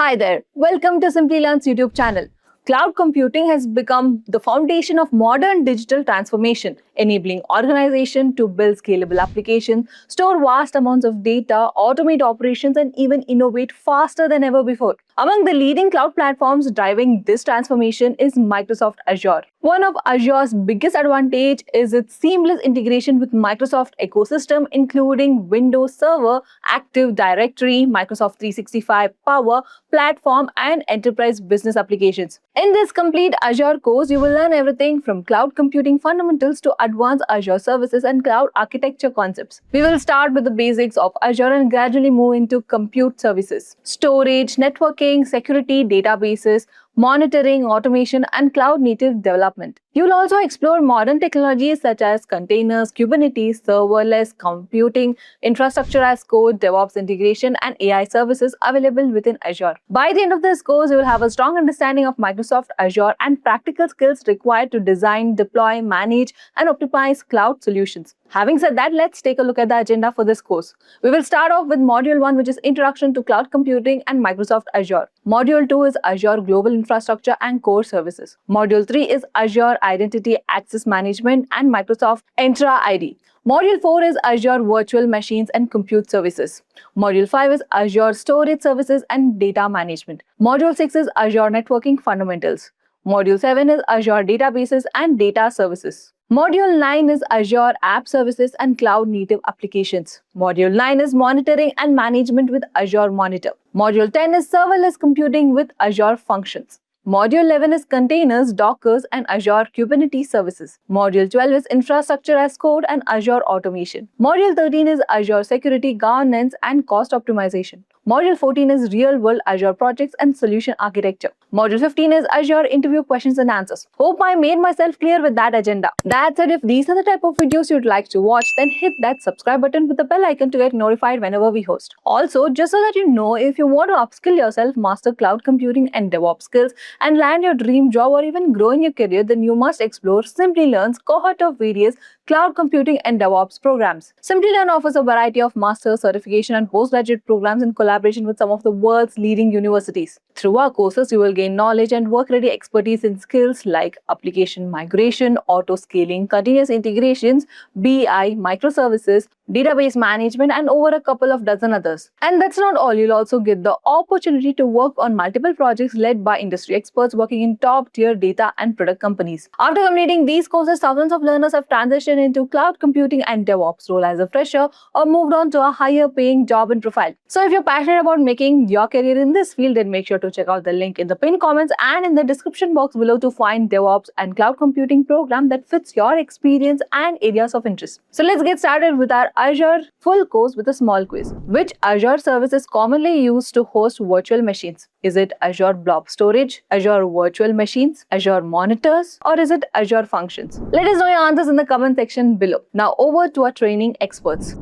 Hi there, welcome to Simplilearn's YouTube channel. Cloud computing has become the foundation of modern digital transformation, enabling organizations to build scalable applications, store vast amounts of data, automate operations, and even innovate faster than ever before. Among the leading cloud platforms driving this transformation is Microsoft Azure. One of Azure's biggest advantage is its seamless integration with Microsoft ecosystem, including Windows Server, Active Directory, Microsoft 365 Power, Platform, and enterprise business applications. In this complete Azure course, you will learn everything from cloud computing fundamentals to advanced Azure services and cloud architecture concepts. We will start with the basics of Azure and gradually move into compute services, storage, networking, security, databases, monitoring, automation, and cloud-native development. You will also explore modern technologies such as containers, Kubernetes, serverless computing, infrastructure as code, DevOps integration, and AI services available within Azure. By the end of this course, you will have a strong understanding of Microsoft Azure and practical skills required to design, deploy, manage, and optimize cloud solutions. Having said that, let's take a look at the agenda for this course. We will start off with Module 1, which is Introduction to Cloud Computing and Microsoft Azure. Module 2 is Azure Global Infrastructure and Core Services. Module 3 is Azure Identity Access Management and Microsoft Entra ID. Module 4 is Azure Virtual Machines and Compute Services. Module 5 is Azure Storage Services and Data Management. Module 6 is Azure Networking Fundamentals. Module 7 is Azure Databases and Data Services. Module 9 is Azure App Services and Cloud Native Applications. Module 9 is Monitoring and Management with Azure Monitor. Module 10 is Serverless Computing with Azure Functions. Module 11 is Containers, Dockers, and Azure Kubernetes Services. Module 12 is Infrastructure as Code and Azure Automation. Module 13 is Azure Security, Governance, and Cost Optimization. Module 14 is Real-World Azure Projects and Solution Architecture. Module 15 is Azure Interview Questions and Answers. Hope I made myself clear with that agenda. That said, if these are the type of videos you'd like to watch, then hit that subscribe button with the bell icon to get notified whenever we host. Also, just so that you know, if you want to upskill yourself, master cloud computing and DevOps skills, and land your dream job or even grow in your career, then you must explore Simplilearn's cohort of various cloud computing and DevOps programs. Simplilearn offers a variety of master, certification, and postgraduate programs in collaboration with some of the world's leading universities. Through our courses, you will gain knowledge and work-ready expertise in skills like application migration, auto-scaling, continuous integrations, BI, microservices, database management, and over a couple of dozen others. And that's not all. You'll also get the opportunity to work on multiple projects led by industry experts working in top-tier data and product companies. After completing these courses, thousands of learners have transitioned into cloud computing and DevOps role as a fresher or moved on to a higher-paying job and profile. So if you're passionate about making your career in this field, then make sure to check out the link in the pinned comments and in the description box below to find DevOps and cloud computing program that fits your experience and areas of interest. So let's get started with our Azure full course with a small quiz. Which Azure service is commonly used to host virtual machines? Is it Azure Blob Storage, Azure Virtual Machines, Azure Monitors, or is it Azure Functions? Let us know your answers in the comment section below. Now over to our training experts.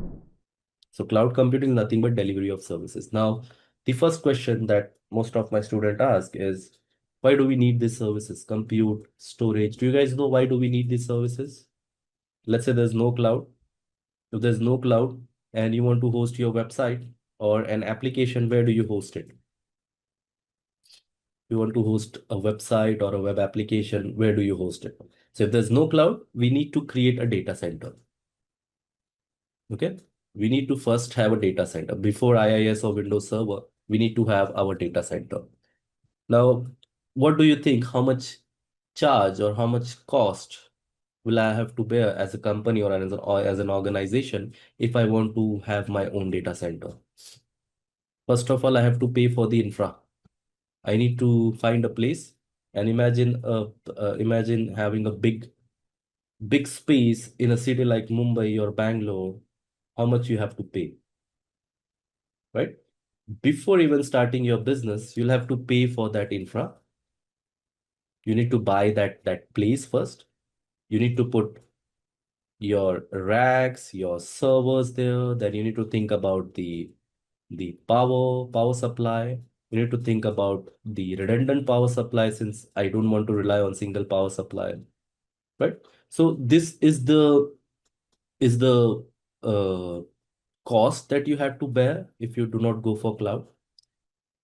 So cloud computing is nothing but delivery of services. Now, the first question that most of my students ask is, why do we need these services? Compute, storage. Do you guys know why do we need these services? Let's say there's no cloud. If there's no cloud and you want to host your website or an application, where do you host it? You want to host a website or a web application, where do you host it? So if there's no cloud, we need to create a data center. Okay. We need to first have a data center. Before IIS or Windows Server, we need to have our data center. Now, what do you think? How much charge or how much cost will I have to bear as a company or as an organization if I want to have my own data center? First of all, I have to pay for the infra. I need to find a place and imagine having a big space in a city like Mumbai or Bangalore. How much you have to pay, right? Before even starting your business, you'll have to pay for that infra. You need to buy that place first. You need to put your racks, your servers there. Then you need to think about the power supply. You need to think about the redundant power supply, since I don't want to rely on single power supply, right? So this is the cost that you have to bear if you do not go for cloud.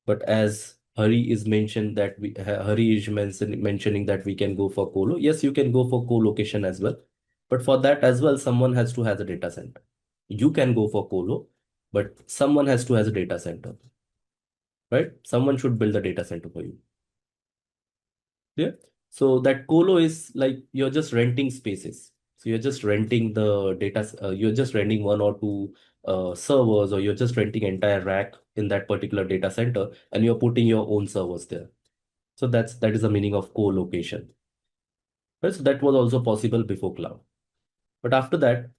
But as Hari is mentioned that Hari is mentioning that we can go for colo. Yes, you can go for co-location as well. But for that as well, someone has to have a data center. You can go for colo, but someone has to have a data center, right? Someone should build a data center for you. Yeah. So that colo is like you're just renting spaces. So you're just renting the data, you're just renting one or two servers, or you're just renting entire rack in that particular data center, and you're putting your own servers there. So that is the meaning of co-location. Right? So that was also possible before cloud. But after that,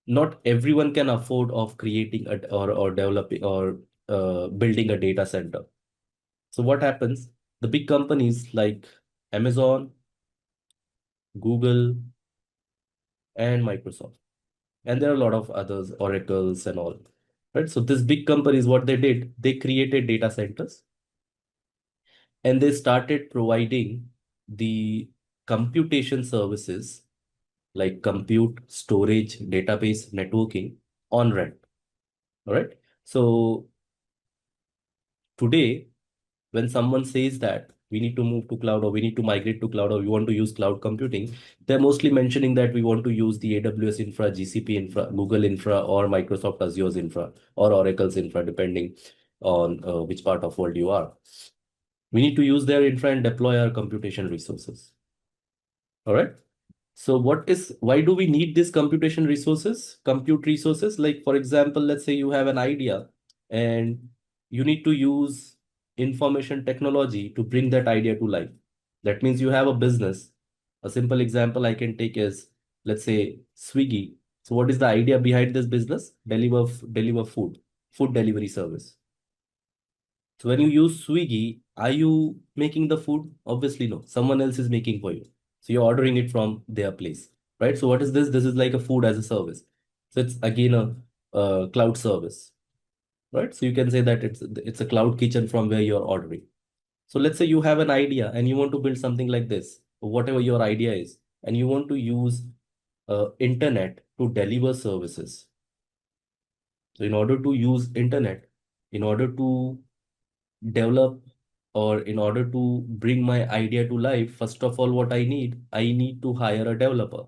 not everyone can afford of creating or developing or building a data center. So what happens? The big companies like Amazon, Google, and Microsoft, and there are a lot of others, Oracles and all. Right? So this big companies, what they did, they created data centers, and they started providing the computation services like compute, storage, database, networking on rent. All right. So today, when someone says that we need to move to cloud, or we need to migrate to cloud, or we want to use cloud computing, they're mostly mentioning that we want to use the AWS infra, GCP infra, Google infra, or Microsoft Azure's infra, or Oracle's infra, depending on which part of world you are. We need to use their infra and deploy our computation resources. All right. So why do we need these computation resources, compute resources? Like, for example, let's say you have an idea and you need to use information technology to bring that idea to life. That means you have a business. A simple example I can take is, let's say, Swiggy. So what is the idea behind this business? Deliver food delivery service. So when you use Swiggy, are you making the food? Obviously, no. Someone else is making for you. So you're ordering it from their place, right? So what is this? This is like a food as a service. So it's again a cloud service, right? So you can say that it's a cloud kitchen from where you're ordering. So let's say you have an idea and you want to build something like this, or whatever your idea is, and you want to use internet to deliver services. So in order to use internet, in order to develop, or in order to bring my idea to life, first of all, what I need to hire a developer.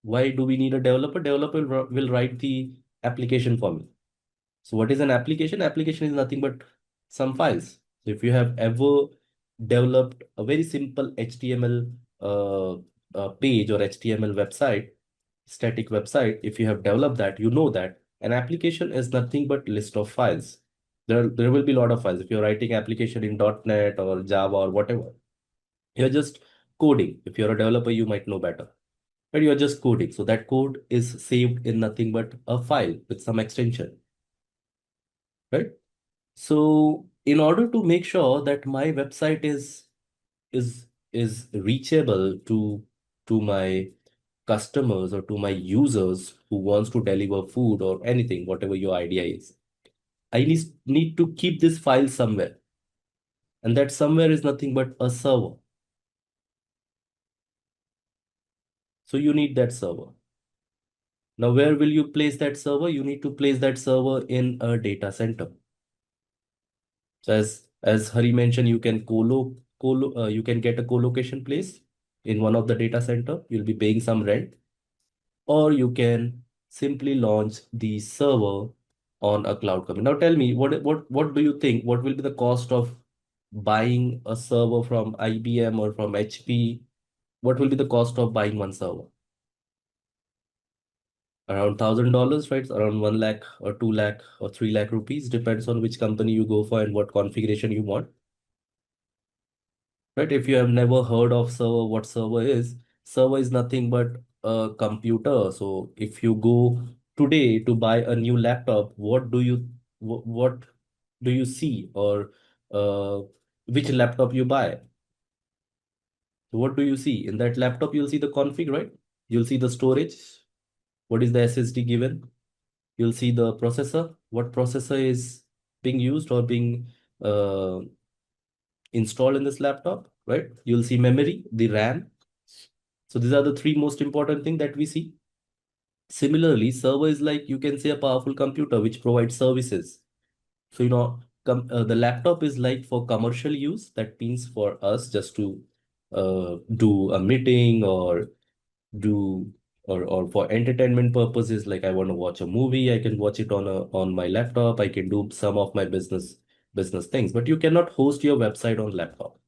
Why do we need a developer? Developer will write the application for me. So what is an application? Application is nothing but some files. So if you have ever developed a very simple HTML page or HTML website, static website, if you have developed that, you know that an application is nothing but list of files. There will be a lot of files. If you're writing application in .NET or Java or whatever, you're just coding. If you're a developer, you might know better. But you're just coding. So that code is saved in nothing but a file with some extension, right? So in order to make sure that my website is reachable to my customers or to my users who wants to deliver food or anything, whatever your idea is, I need to keep this file somewhere. And that somewhere is nothing but a server. So you need that server. Now, where will you place that server? You need to place that server in a data center. So as Hari mentioned, you can you can get a co-location place in one of the data center. You'll be paying some rent, or you can simply launch the server on a cloud company. Now tell me, what do you think? What will be the cost of buying a server from IBM or from HP? What will be the cost of buying one server? Around $1,000, right? Around 1 lakh or 2 lakh or 3 lakh rupees, depends on which company you go for and what configuration you want. Right? If you have never heard of server, what server is nothing but a computer. So if you go today to buy a new laptop, what do you see, or uh, which laptop you buy? So what do you see in that laptop? You'll see the config, right? You'll see the storage. What is the SSD given? You'll see the processor. What processor is being used or being uh, installed in this laptop, right? You'll see memory, the RAM. So these are the three most important things that we see. Similarly, server is like, you can say, a powerful computer which provides services. So, the laptop is like for commercial use. That means for us just to do a meeting or do or for entertainment purposes, like I want to watch a movie, I can watch it on my laptop. I can do some of my business things, but you cannot host your website on laptop.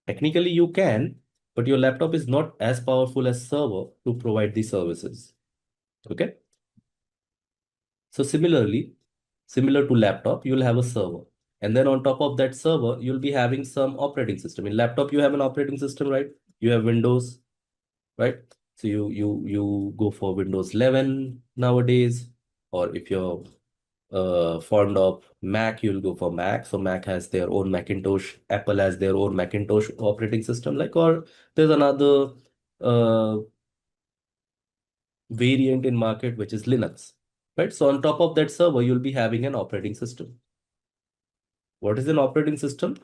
Technically you can, but your laptop is not as powerful as server to provide these services. Okay. So similar to laptop, you'll have a server. And then on top of that server, you'll be having some operating system. In laptop, you have an operating system, right? You have Windows, right? So you go for Windows 11 nowadays, or if you're fond of Mac, you'll go for Mac. So Mac has their own Macintosh, Apple has their own Macintosh operating system, like, or there's another uh, variant in market, which is Linux, right? So on top of that server, you'll be having an operating system. What is an operating system?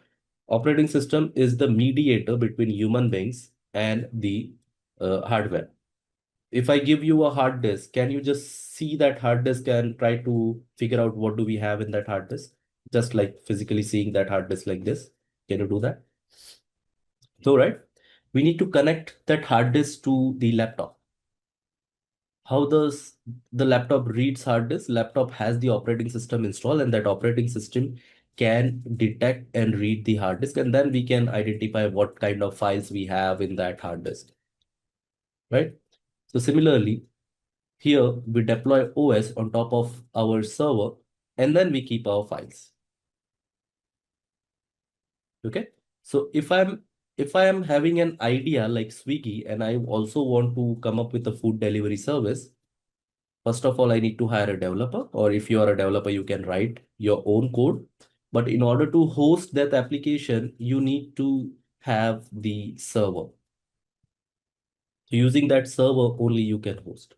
Operating system is the mediator between human beings and the hardware. If I give you a hard disk, can you just see that hard disk and try to figure out what do we have in that hard disk? Just like physically seeing that hard disk like this. Can you do that? So, right, we need to connect that hard disk to the laptop. How does the laptop reads hard disk? Laptop has the operating system installed, and that operating system can detect and read the hard disk, and then we can identify what kind of files we have in that hard disk, right? So similarly, here we deploy OS on top of our server, and then we keep our files. Okay. So if I am having an idea like Swiggy, and I also want to come up with a food delivery service, first of all, I need to hire a developer, or if you are a developer, you can write your own code. But in order to host that application, you need to have the server. So using that server, only you can host,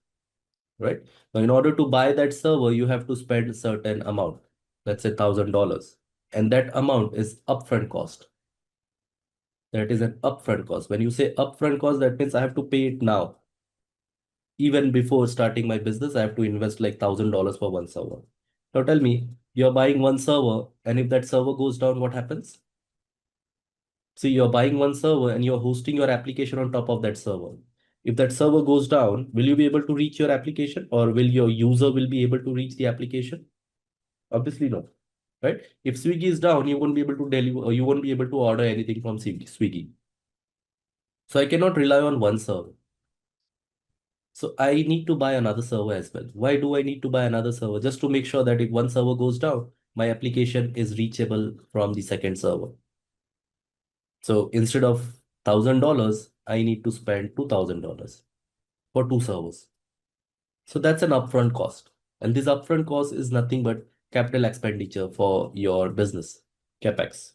right? Now, in order to buy that server, you have to spend a certain amount, let's say $1,000. And that amount is upfront cost. That is an upfront cost. When you say upfront cost, that means I have to pay it now. Even before starting my business, I have to invest like $1,000 for one server. Now tell me, you're buying one server, and if that server goes down, what happens? See, you're buying one server and you're hosting your application on top of that server. If that server goes down, will you be able to reach your application, or will your user will be able to reach the application? Obviously no, right? If Swiggy is down, you won't be able to deliver, or you won't be able to order anything from Swiggy. So I cannot rely on one server. So I need to buy another server as well. Why do I need to buy another server? Just to make sure that if one server goes down, my application is reachable from the second server. So instead of $1,000, I need to spend $2,000 for two servers. So that's an upfront cost. And this upfront cost is nothing but capital expenditure for your business, CapEx.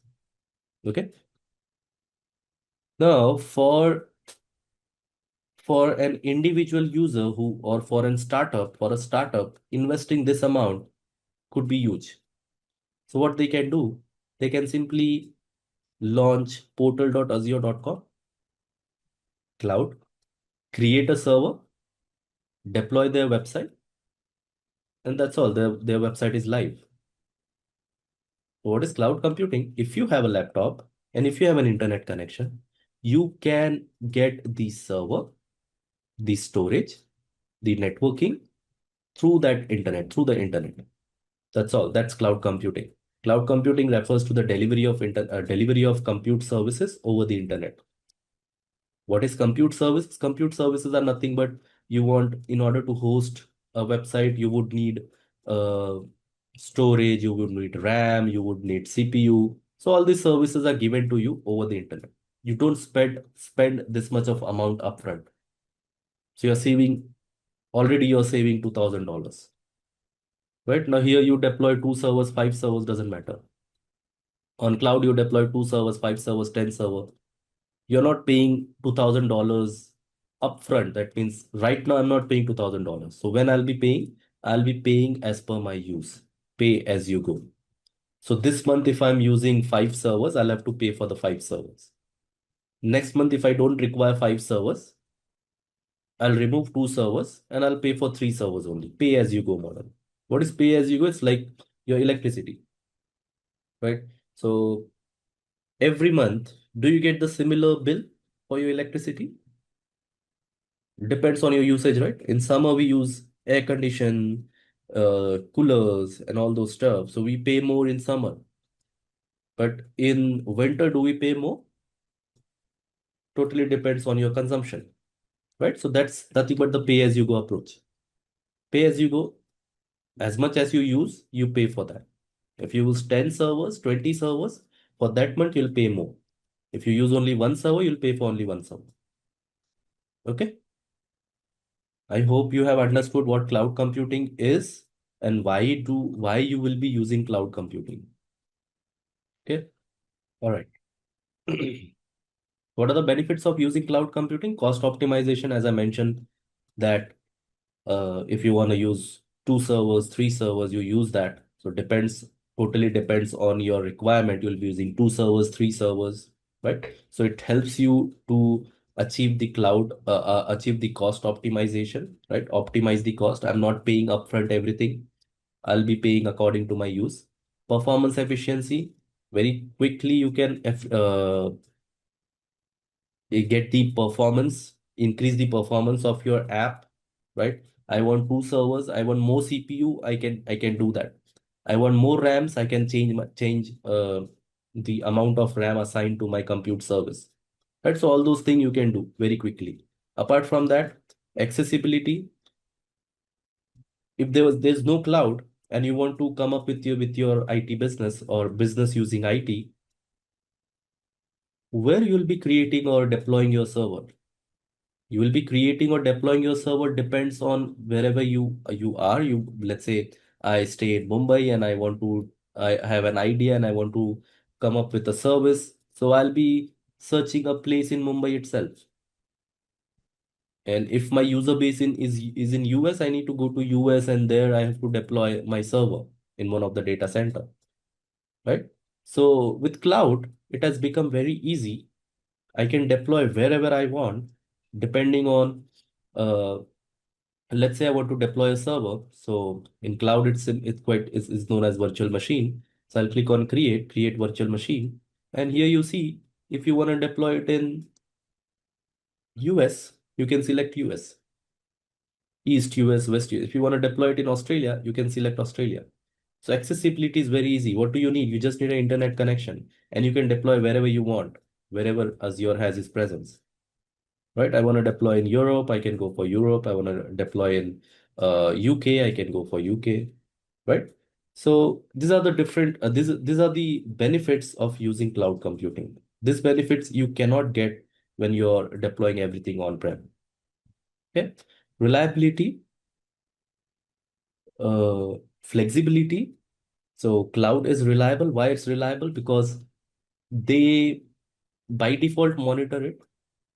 Okay. Now, for an individual user who, or for a startup, investing this amount could be huge. So what they can do, they can simply launch portal.azure.com cloud, create a server, deploy their website, and that's all. Their website is live. So what is cloud computing? If you have a laptop and if you have an internet connection, you can get the server, the storage, the networking through the internet. That's all. That's cloud computing. Cloud computing refers to the delivery of compute services over the internet. What is compute services? Compute services are nothing but you want, in order to host a website, you would need uh, storage, you would need RAM, you would need CPU. So all these services are given to you over the internet. You don't spend this much of amount upfront. So you're saving $2,000. Right now here you deploy two servers, five servers, doesn't matter. On cloud, you deploy two servers, five servers, 10 servers. You're not paying $2,000 upfront. That means right now I'm not paying $2,000. So when I'll be paying as per my use, pay as you go. So this month, if I'm using five servers, I'll have to pay for the five servers. Next month, if I don't require five servers, I'll remove two servers and I'll pay for three servers only. Pay as you go model. What is pay as you go? It's like your electricity. right? So every month, do you get the similar bill for your electricity? Depends on your usage, right? In summer, we use air condition, coolers, and all those stuff. So we pay more in summer. But in winter, do we pay more? Totally depends on your consumption, right? So that's nothing but the pay-as-you-go approach. Pay-as-you-go, as much as you use, you pay for that. If you use 10 servers, 20 servers, for that month, you'll pay more. If you use only one server, you'll pay for only one server. Okay? I hope you have understood what cloud computing is and why you will be using cloud computing. Okay? All right. What are the benefits of using cloud computing? Cost optimization, as I mentioned, that if you want to use two servers, three servers, you use that. So totally depends on your requirement. You'll be using two servers, three servers, right? So it helps you to achieve the cost optimization, right? Optimize the cost. I'm not paying upfront everything. I'll be paying according to my use. Performance efficiency, very quickly you can get the performance, increase the performance of your app, right? I want two servers, I want more CPU, I can do that. I want more RAMs, I can change the amount of RAM assigned to my compute service. Right? So all those things you can do very quickly. Apart from that, accessibility. If there's no cloud and you want to come up with your IT business or business using IT, where you'll be creating or deploying your server? You will be creating or deploying your server depends on wherever you are. Let's say I stay in Mumbai and I have an idea and I want to come up with a service, so I'll be searching a place in Mumbai itself. And if my user base is in US, I need to go to US and there I have to deploy my server in one of the data center, right? So with cloud it has become very easy. I can deploy wherever I want depending on uh, let's say I want to deploy a server. So in cloud, it's known as virtual machine. So I'll click on create virtual machine. And here you see, if you want to deploy it in US, you can select US, East US, West US. If you want to deploy it in Australia, you can select Australia. So accessibility is very easy. What do you need? You just need an internet connection and you can deploy wherever you want, wherever Azure has its presence. Right? I want to deploy in Europe, I can go for Europe. I want to deploy in UK, I can go for UK, right? So these are the different, these are the benefits of using cloud computing. These benefits you cannot get when you're deploying everything on-prem. Okay? Reliability, uh, flexibility. So cloud is reliable. Why it's reliable? Because they by default monitor it.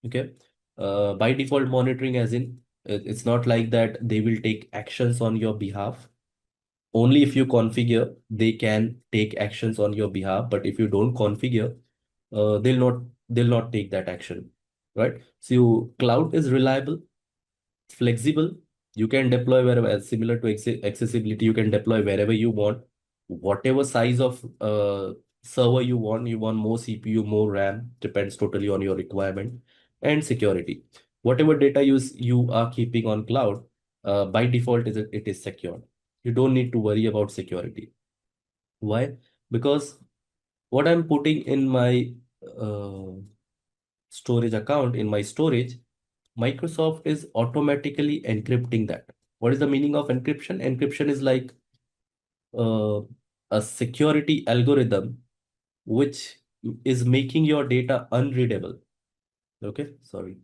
Okay. By default monitoring, as in, it's not like that they will take actions on your behalf. Only if you configure, they can take actions on your behalf. But if you don't configure, they'll not take that action. Right? So cloud is reliable, flexible. You can deploy wherever, similar to accessibility, you can deploy wherever you want, whatever size of server you want. You want more CPU, more RAM, depends totally on your requirement. And security. Whatever data you are keeping on cloud, by default it is secured. You don't need to worry about security. Why? Because what I'm putting in my uh, storage account, in my storage, Microsoft is automatically encrypting that. What is the meaning of encryption? Encryption is like uh, a security algorithm which is making your data unreadable. Okay, sorry.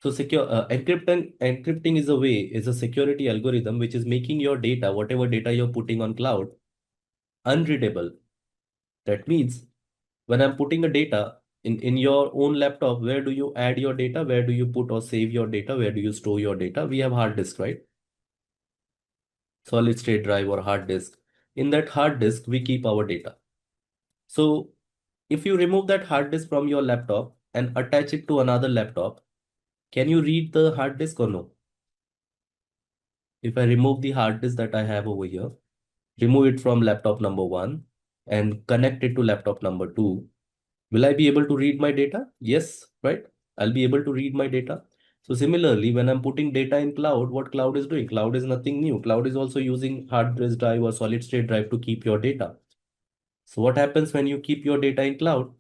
So encrypting is a security algorithm which is making your data, whatever data you're putting on cloud, unreadable. That means when I'm putting a data in your own laptop, where do you add your data? Where do you put or save your data? Where do you store your data? We have hard disk, right? Solid state drive or hard disk. In that hard disk, we keep our data. So if you remove that hard disk from your laptop and attach it to another laptop, can you read the hard disk or no? If I remove the hard disk that I have over here remove it from laptop number 1 and connect it to laptop number 2, will I be able to read my data? Yes, right? I'll be able to read my data. So similarly, when I'm putting data in cloud, what cloud is doing? Cloud is nothing new. Cloud is also using hard disk drive or solid state drive to keep your data. So what happens when you keep your data in cloud?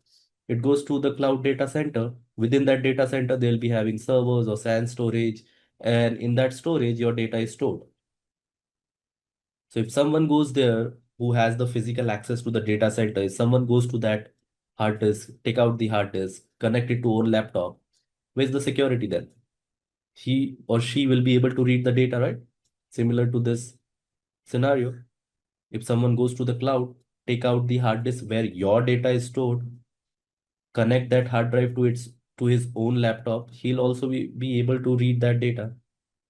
It goes to the cloud data center. Within that data center, they'll be having servers or SAN storage. And in that storage, your data is stored. So if someone goes there who has the physical access to the data center, if someone goes to that hard disk, take out the hard disk, connect it to own laptop, where's the security then? He or she will be able to read the data, right? Similar to this scenario. If someone goes to the cloud, take out the hard disk where your data is stored, connect that hard drive to his own laptop, he'll also be able to read that data,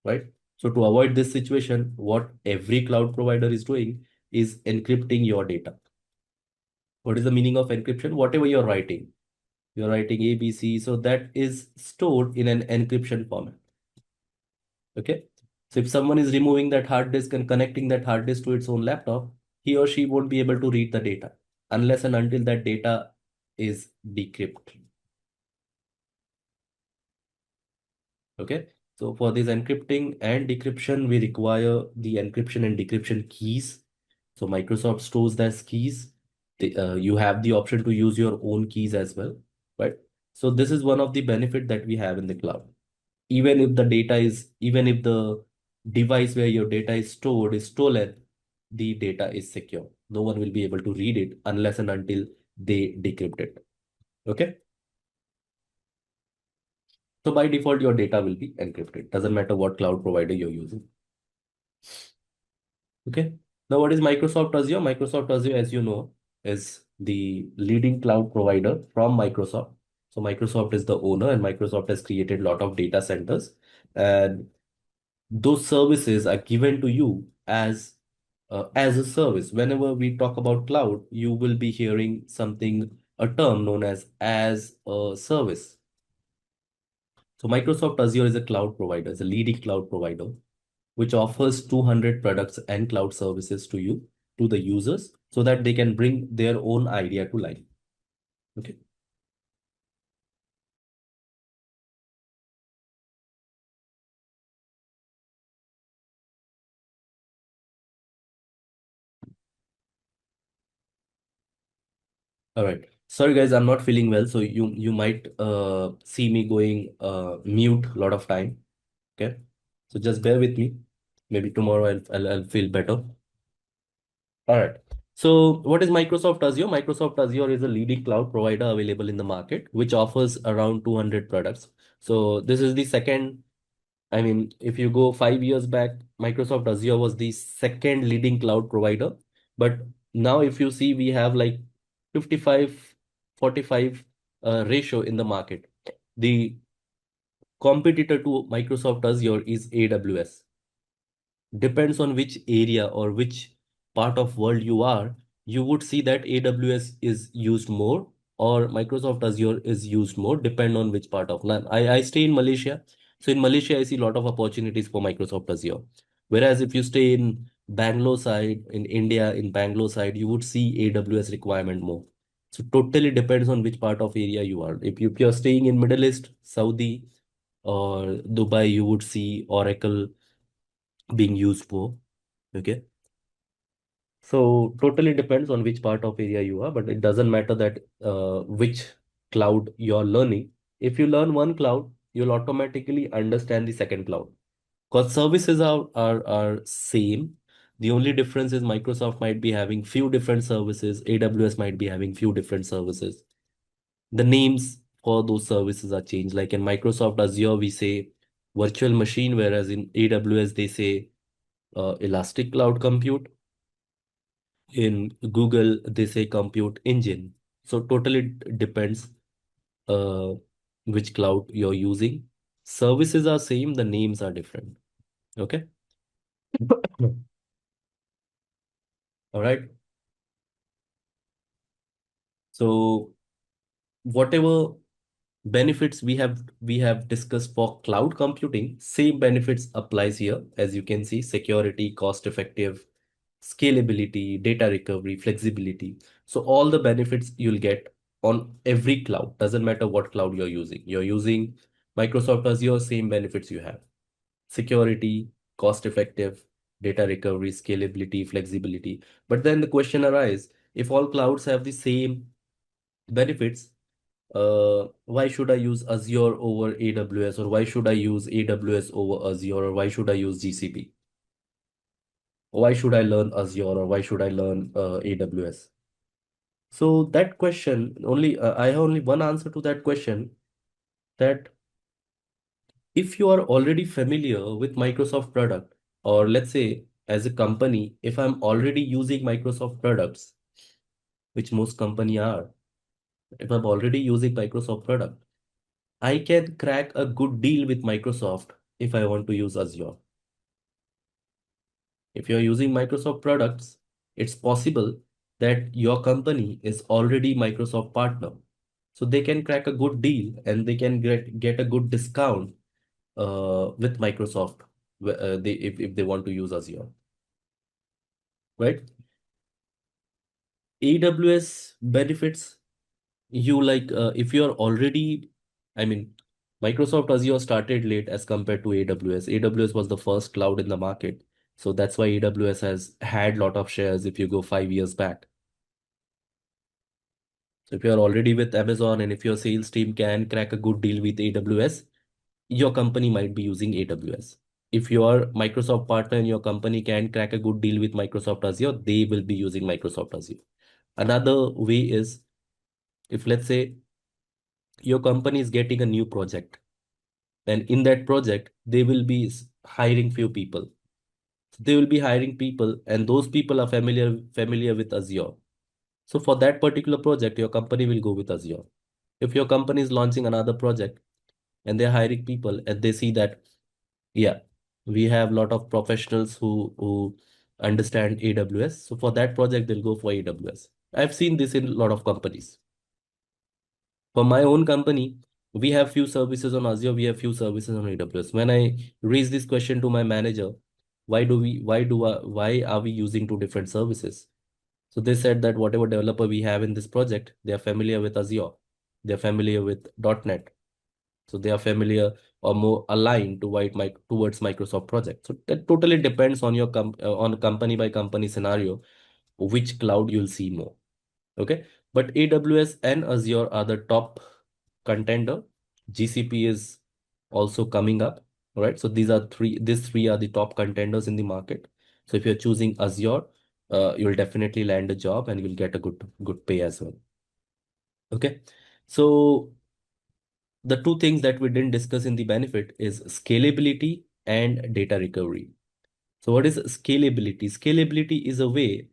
right? So to avoid this situation, what every cloud provider is doing is encrypting your data. What is the meaning of encryption? Whatever you're writing ABC, so that is stored in an encryption format. Okay. So if someone is removing that hard disk and connecting that hard disk to its own laptop, he or she won't be able to read the data unless and until that data is decrypted. Okay. So for this encrypting and decryption, we require the encryption and decryption keys. So Microsoft stores those keys. You have the option to use your own keys as well, right? So this is one of the benefit that we have in the cloud. Even if the device where your data is stored is stolen, the data is secure. No one will be able to read it unless and until they decrypt it. Okay. So by default, your data will be encrypted. Doesn't matter what cloud provider you're using. Okay. Now, what is Microsoft Azure? Microsoft Azure, as you know, is the leading cloud provider from Microsoft. So Microsoft is the owner, and Microsoft has created a lot of data centers, and those services are given to you as a service. Whenever we talk about cloud, you will be hearing something, a term known as a service. So Microsoft Azure is a cloud provider, is a leading cloud provider, which offers 200 products and cloud services to you, to the users, so that they can bring their own idea to life. Okay. All right. Sorry guys, I'm not feeling well, so you might see me going mute a lot of time. Okay. So just bear with me. Maybe tomorrow I'll feel better. All right. So what is Microsoft Azure? Microsoft Azure is a leading cloud provider available in the market, which offers around 200 products. So this is the second. I mean, if you go 5 years back, Microsoft Azure was the second leading cloud provider. But now if you see, we have like 55-45 ratio in the market. The competitor to Microsoft Azure is AWS. Depends on which area or which part of world you are, you would see that AWS is used more or Microsoft Azure is used more, depend on which part of land. I stay in Malaysia. So in Malaysia, I see a lot of opportunities for Microsoft Azure. Whereas if you stay in Bangalore side, in India, in Bangalore side, you would see AWS requirement more. So totally depends on which part of area you are. If you're staying in Middle East, Saudi, or Dubai, you would see Oracle being used for. Okay. So totally depends on which part of area you are, but it doesn't matter that which cloud you're learning. If you learn one cloud, you'll automatically understand the second cloud. Because services are same. The only difference is Microsoft might be having few different services, AWS might be having few different services. The names for those services are changed. Like in Microsoft Azure, we say virtual machine, whereas in AWS, they say Elastic Cloud Compute. In Google, they say compute engine. So totally depends uh, which cloud you're using. Services are same, the names are different. Okay. All right. So whatever benefits we have discussed for cloud computing, same benefits applies here. As you can see, security, cost effective, scalability, data recovery, flexibility. So all the benefits you'll get on every cloud. Doesn't matter what cloud you're using. You're using Microsoft Azure, same benefits you have. Security, cost effective, data recovery, scalability, flexibility. But then the question arises, if all clouds have the same benefits, why should I use Azure over AWS, or why should I use AWS over Azure, or why should I use GCP? Why should I learn Azure, or why should I learn AWS? So that question only I have only one answer to that question, that if you are already familiar with Microsoft product, or let's say as a company, if I'm already using Microsoft products, which most company are, if I'm already using Microsoft product, I can crack a good deal with Microsoft if I want to use Azure. If you're using Microsoft products, it's possible that your company is already Microsoft partner. So they can crack a good deal and they can get a good discount with Microsoft if they want to use Azure, right? AWS benefits you like if you're already, I mean, Microsoft Azure started late as compared to AWS. AWS was the first cloud in the market. So that's why AWS has had lot of shares if you go 5 years back. So if you're already with Amazon and if your sales team can crack a good deal with AWS, your company might be using AWS. If your Microsoft partner and your company can crack a good deal with Microsoft Azure, they will be using Microsoft Azure. Another way is, if let's say your company is getting a new project, and in that project they will be hiring few people. So they will be hiring people and those people are familiar with Azure. So for that particular project, your company will go with Azure. If your company is launching another project and they're hiring people and they see that, yeah, we have a lot of professionals who understand AWS. So for that project, they'll go for AWS. I've seen this in a lot of companies. For my own company, we have few services on Azure, we have few services on AWS. When I raise this question to my manager, why are we using two different services? So they said that whatever developer we have in this project, they are familiar with Azure, they are familiar with .NET, so they are familiar or more aligned to towards Microsoft project. So that totally depends on your on company by company scenario, which cloud you'll see more. Okay, but AWS and Azure are the top contender. GCP is also coming up. All right, so these three are the top contenders in the market. So if you're choosing Azure, you'll definitely land a job and you'll get a good pay as well. Okay, so the two things that we didn't discuss in the benefit is scalability and data recovery. So what is scalability? Scalability is a way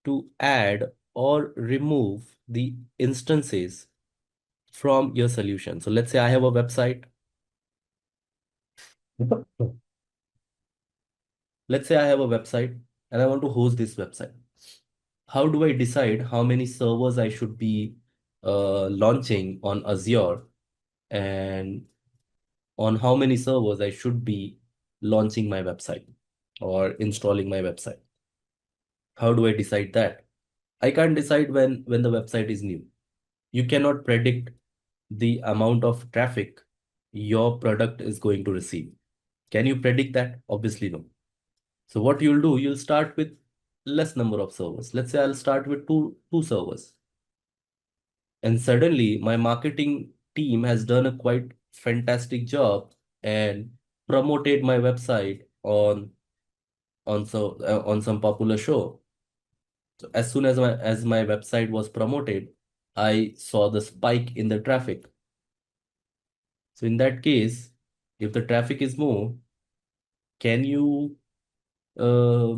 to add or remove the instances from your solution. So let's say I have a website. Let's say I have a website and I want to host this website. How do I decide how many servers I should be launching on Azure, and on how many servers I should be launching my website or installing my website? How do I decide that? I can't decide when the website is new. You cannot predict the amount of traffic your product is going to receive. Can you predict that? Obviously, no. So what you'll do, you'll start with less number of servers. Let's say I'll start with two servers. And suddenly my marketing team has done a quite fantastic job and promoted my website on some popular show. So as soon as my website was promoted, I saw the spike in the traffic. So in that case, if the traffic is more, can you uh,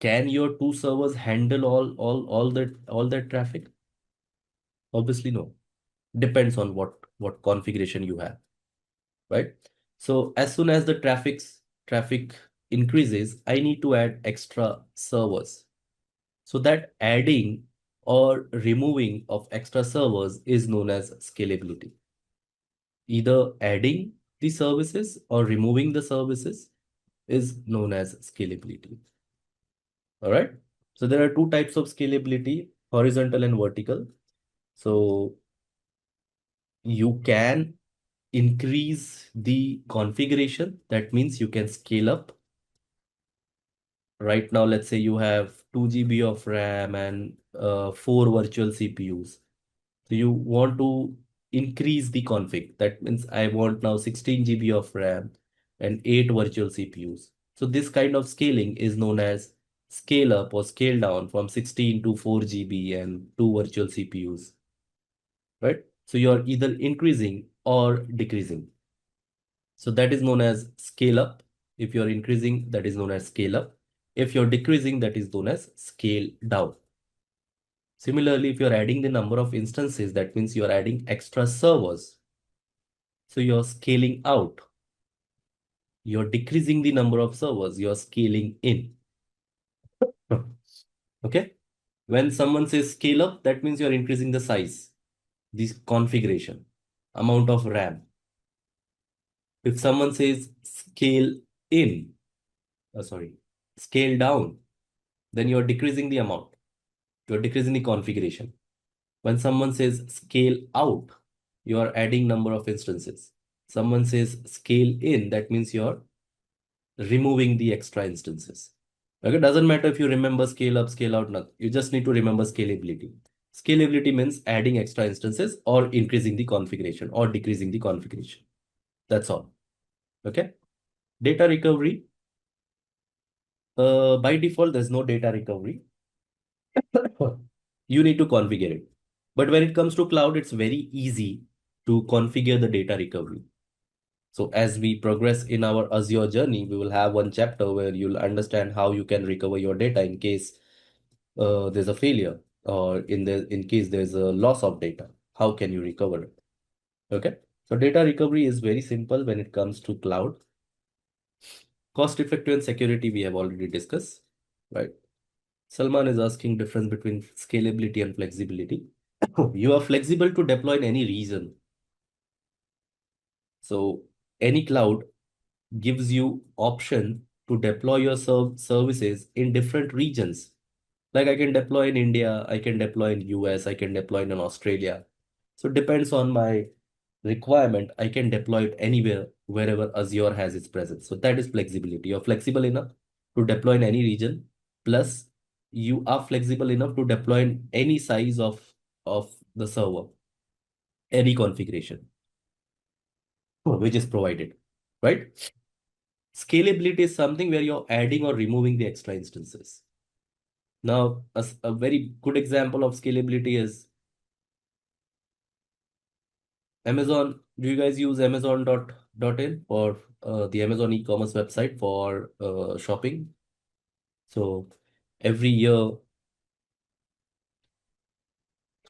can your two servers handle all that traffic? Obviously, no. Depends on what configuration you have, right? So as soon as the traffic increases, I need to add extra servers. So that adding or removing of extra servers is known as scalability. Either adding the services or removing the services is known as scalability. All right. So there are two types of scalability, horizontal and vertical. So you can increase the configuration. That means you can scale up. Right now, let's say you have 2 GB of RAM and 4 virtual CPUs. So you want to increase the config. That means I want now 16 GB of RAM and 8 virtual CPUs. So this kind of scaling is known as scale up or scale down from 16 to 4 GB and 2 virtual CPUs, right? So you're either increasing or decreasing. So that is known as scale up. If you're increasing, that is known as scale up. If you're decreasing, that is known as scale down. Similarly, if you're adding the number of instances, that means you're adding extra servers. So you're scaling out. You're decreasing the number of servers. You're scaling in. Okay. When someone says scale up, that means you're increasing the size, this configuration, amount of RAM. If someone says scale in, sorry, scale down, then you're decreasing the amount. You're decreasing the configuration. When someone says scale out, you are adding number of instances. Someone says scale in, that means you're removing the extra instances. Okay, doesn't matter if you remember scale up, scale out, not. You just need to remember scalability. Scalability means adding extra instances or increasing the configuration or decreasing the configuration. That's all. Okay. Data recovery. By default, there's no data recovery. You need to configure it. But when it comes to cloud, it's very easy to configure the data recovery. So as we progress in our Azure journey, we will have one chapter where you'll understand how you can recover your data in case there's a failure or in case there's a loss of data. How can you recover it? Okay. So data recovery is very simple when it comes to cloud. Cost effective and security we have already discussed, right? Salman is asking difference between scalability and flexibility. You are flexible to deploy in any region. So any cloud gives you option to deploy your services in different regions. Like I can deploy in India, I can deploy in US, I can deploy in Australia. So it depends on my requirement. I can deploy it anywhere, wherever Azure has its presence. So that is flexibility. You're flexible enough to deploy in any region. Plus, you are flexible enough to deploy in any size of the server, any configuration, which is provided, right? Scalability is something where you're adding or removing the extra instances. Now, a very good example of scalability is Amazon. Do you guys use Amazon.in or the Amazon e-commerce website for shopping? So every year,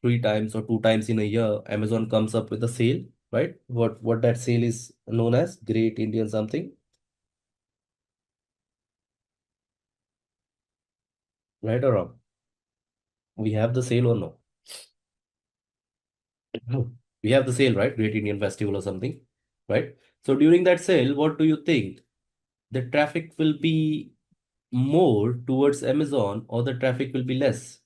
3 times or 2 times in a year, Amazon comes up with a sale, right? What that sale is known as Great Indian something, right or wrong? We have the sale or no? No. We have the sale, right? Great Indian Festival or something, right? So during that sale, what do you think? The traffic will be more towards Amazon or the traffic will be less?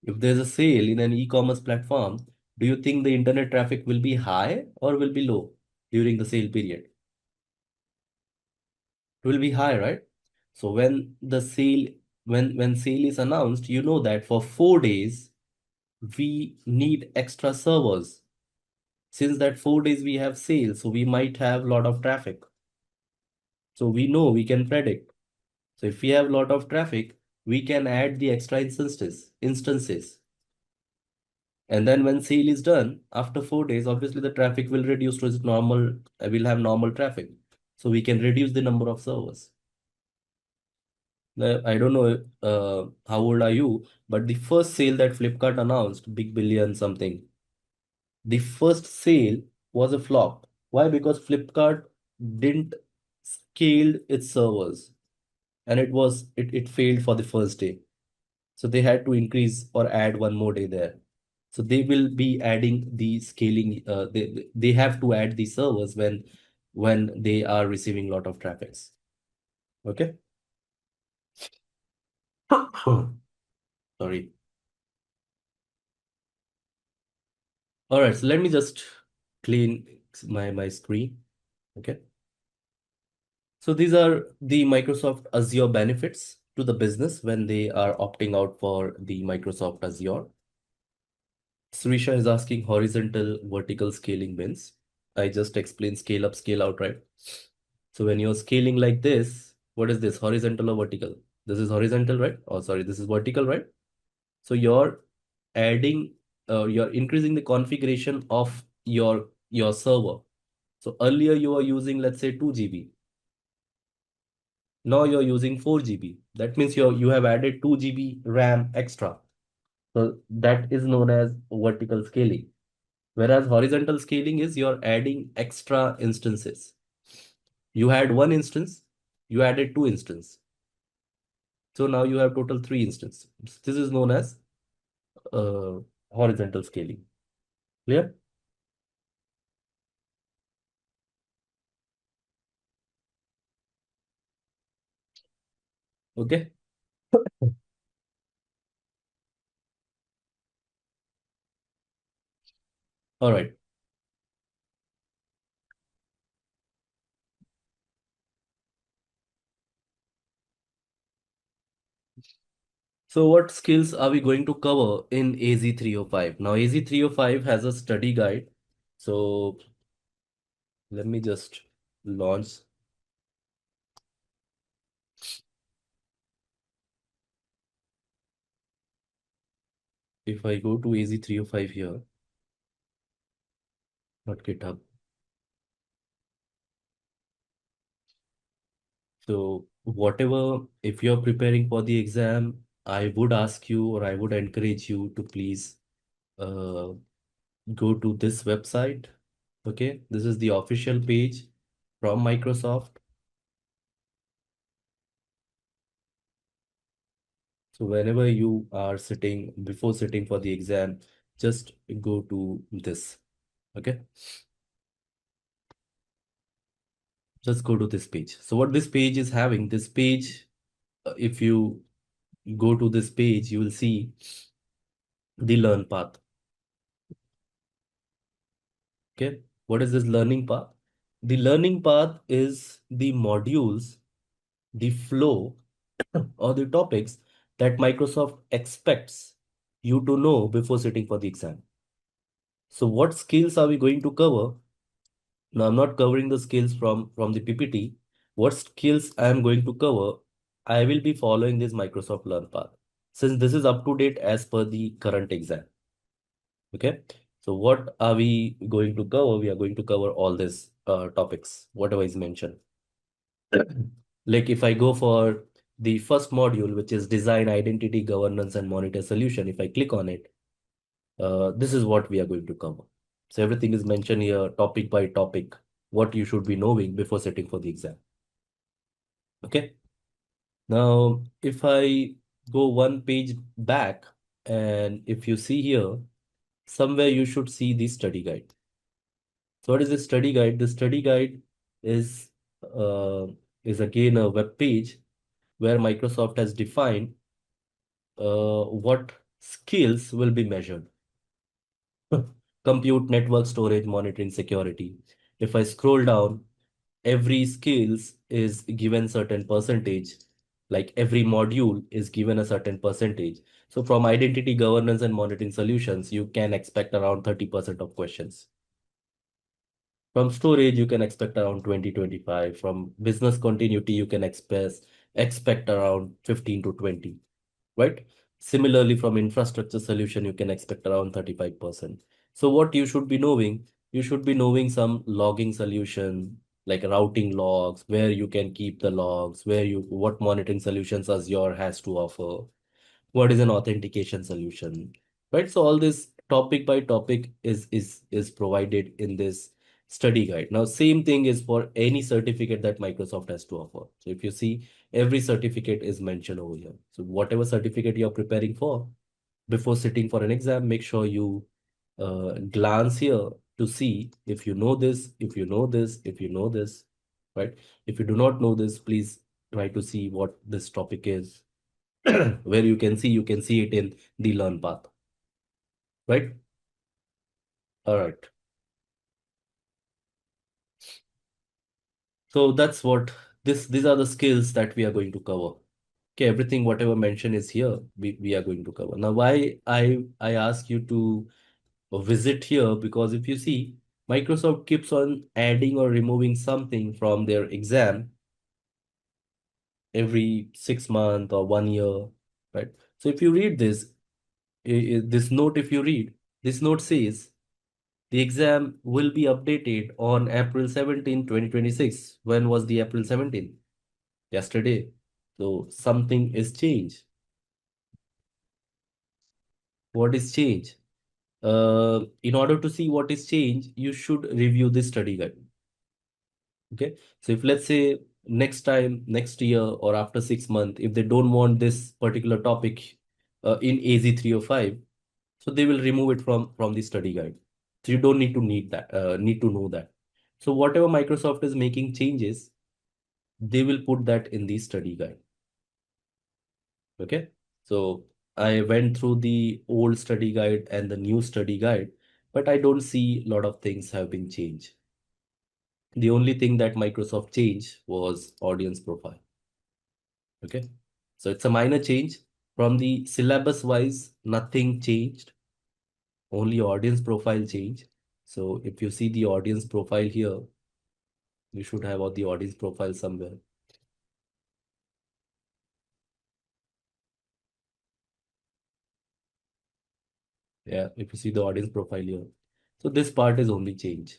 If there's a sale in an e-commerce platform, do you think the internet traffic will be high or will be low during the sale period? It will be high, right? So when sale is announced, you know that for 4 days we need extra servers. Since that 4 days we have sale, so we might have a lot of traffic. So we know we can predict. So if we have a lot of traffic, we can add the extra instances. And then when sale is done, after 4 days, obviously the traffic will reduce to its normal, will have normal traffic. So we can reduce the number of servers. I don't know how old are you, but the first sale that Flipkart announced, Big Billion something, the first sale was a flop. Why? Because Flipkart didn't scaled its servers and it failed for the first day. So they had to increase or add one more day there. So they will be adding the scaling. They have to add the servers when they are receiving a lot of traffics. Okay. Sorry. All right, so let me just clean my screen. Okay. So these are the Microsoft Azure benefits to the business when they are opting out for the Microsoft Azure. Srisha is asking horizontal vertical scaling means. I just explained scale up, scale out, right? So when you're scaling like this, what is this? Horizontal or vertical? This is horizontal, right? Oh, sorry, this is vertical, right? So adding, you're increasing the configuration of your server. So earlier you were using, let's say, 2 GB. Now you're using 4 GB. That means you have added 2 GB RAM extra. So that is known as vertical scaling. Whereas horizontal scaling is you're adding extra instances. You had one instance, you added two instances. So now you have total three instances. This is known as uh, horizontal scaling. Clear? Okay. All right. So what skills are we going to cover in AZ-305? Now AZ-305 has a study guide. So let me just launch. If I go to AZ-305 here, not GitHub. So whatever, if you're preparing for the exam, I would ask you or I would encourage you to please uh, go to this website. Okay, this is the official page from Microsoft. So whenever you are before sitting for the exam, just go to this. Okay, just go to this page. So what this page is having, this page, if you go to this page, you will see the learn path. Okay, what is this learning path? The learning path is the modules, the flow, or the topics that Microsoft expects you to know before sitting for the exam. So what skills are we going to cover? Now I'm not covering the skills from the PPT. What skills I am going to cover? I will be following this Microsoft Learn path since this is up to date as per the current exam. Okay. So what are we going to cover? We are going to cover all these topics, whatever is mentioned. Like if I go for the first module, which is design, identity, governance, and monitor solution, if I click on it, this is what we are going to cover. So everything is mentioned here, topic by topic, what you should be knowing before sitting for the exam. Okay. Now, if I go one page back, and if you see here, somewhere you should see the study guide. So what is the study guide? The study guide is uh, is again a web page where Microsoft has defined what skills will be measured. Compute, network, storage, monitoring, security. If I scroll down, every skills is given certain percentage, like every module is given a certain percentage. So from identity governance and monitoring solutions, you can expect around 30% of questions. From storage, you can expect around 20-25. From business continuity, you can expect around 15 to 20, right? Similarly, from infrastructure solution, you can expect around 35%. So what you should be knowing, you should be knowing some logging solution, like routing logs, where you can keep the logs, what monitoring solutions Azure has to offer, what is an authentication solution, right? So all this topic by topic is provided in this study guide. Now same thing is for any certificate that Microsoft has to offer. So if you see, every certificate is mentioned over here. So whatever certificate you're preparing for, before sitting for an exam, make sure you glance here to see if you know this, if you know this, if you know this, right? If you do not know this, please try to see what this topic is, where you can see it in the learn path, right? All right. So that's what these are the skills that we are going to cover. Okay, everything whatever mentioned is here, we are going to cover. Now, why I ask you to visit here, because if you see, Microsoft keeps on adding or removing something from their exam every 6 months or 1 year, right? So if you read this, this note, if you read, this note says the exam will be updated on April 17, 2026. When was the April 17th? Yesterday. So something is changed. What is changed? In order to see what is changed, you should review this study guide. Okay. So if let's say next time, next year, or after 6 months, if they don't want this particular topic in AZ-305, so they will remove it from the study guide. So you don't need to know that. So whatever Microsoft is making changes, they will put that in the study guide. Okay. So I went through the old study guide and the new study guide, but I don't see a lot of things have been changed. The only thing that Microsoft changed was audience profile. Okay. So it's a minor change. From the syllabus wise, nothing changed, only audience profile change. So if you see the audience profile here, you should have all the audience profile somewhere. Yeah, if you see the audience profile here. So this part is only change.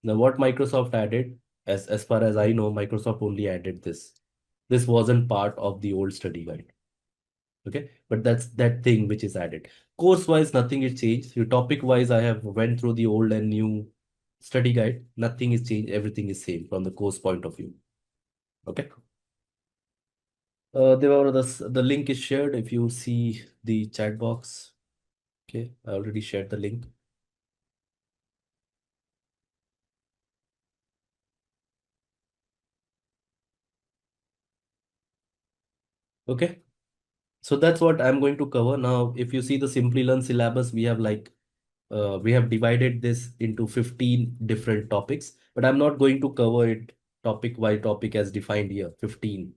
Now what Microsoft added, as far as I know, Microsoft only added this. This wasn't part of the old study guide. Okay, but that's that thing which is added. Course wise, nothing is changed. Your topic wise, I have went through the old and new study guide. Nothing is changed. Everything is same from the course point of view. Okay. There were the link is shared. If you see the chat box, okay, I already shared the link. Okay, so that's what I'm going to cover now. If you see the Simplilearn syllabus, we have divided this into 15 different topics, but I'm not going to cover it topic by topic as defined here. 15.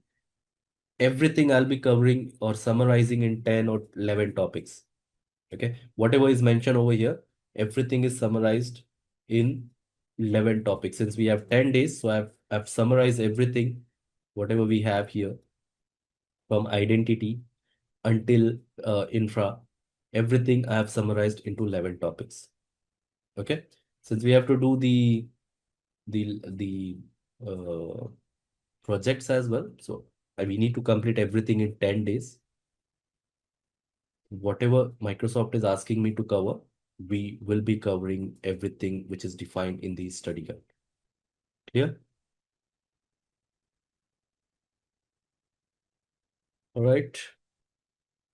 Everything I'll be covering or summarizing in 10 or 11 topics. Okay, whatever is mentioned over here, everything is summarized in 11 topics. Since we have 10 days, so I've summarized everything, whatever we have here, from identity until infra, everything I have summarized into 11 topics. Okay, since we have to do the uh, projects as well, so we need to complete everything in 10 days. Whatever Microsoft is asking me to cover, we will be covering everything which is defined in the study guide. Clear? All right.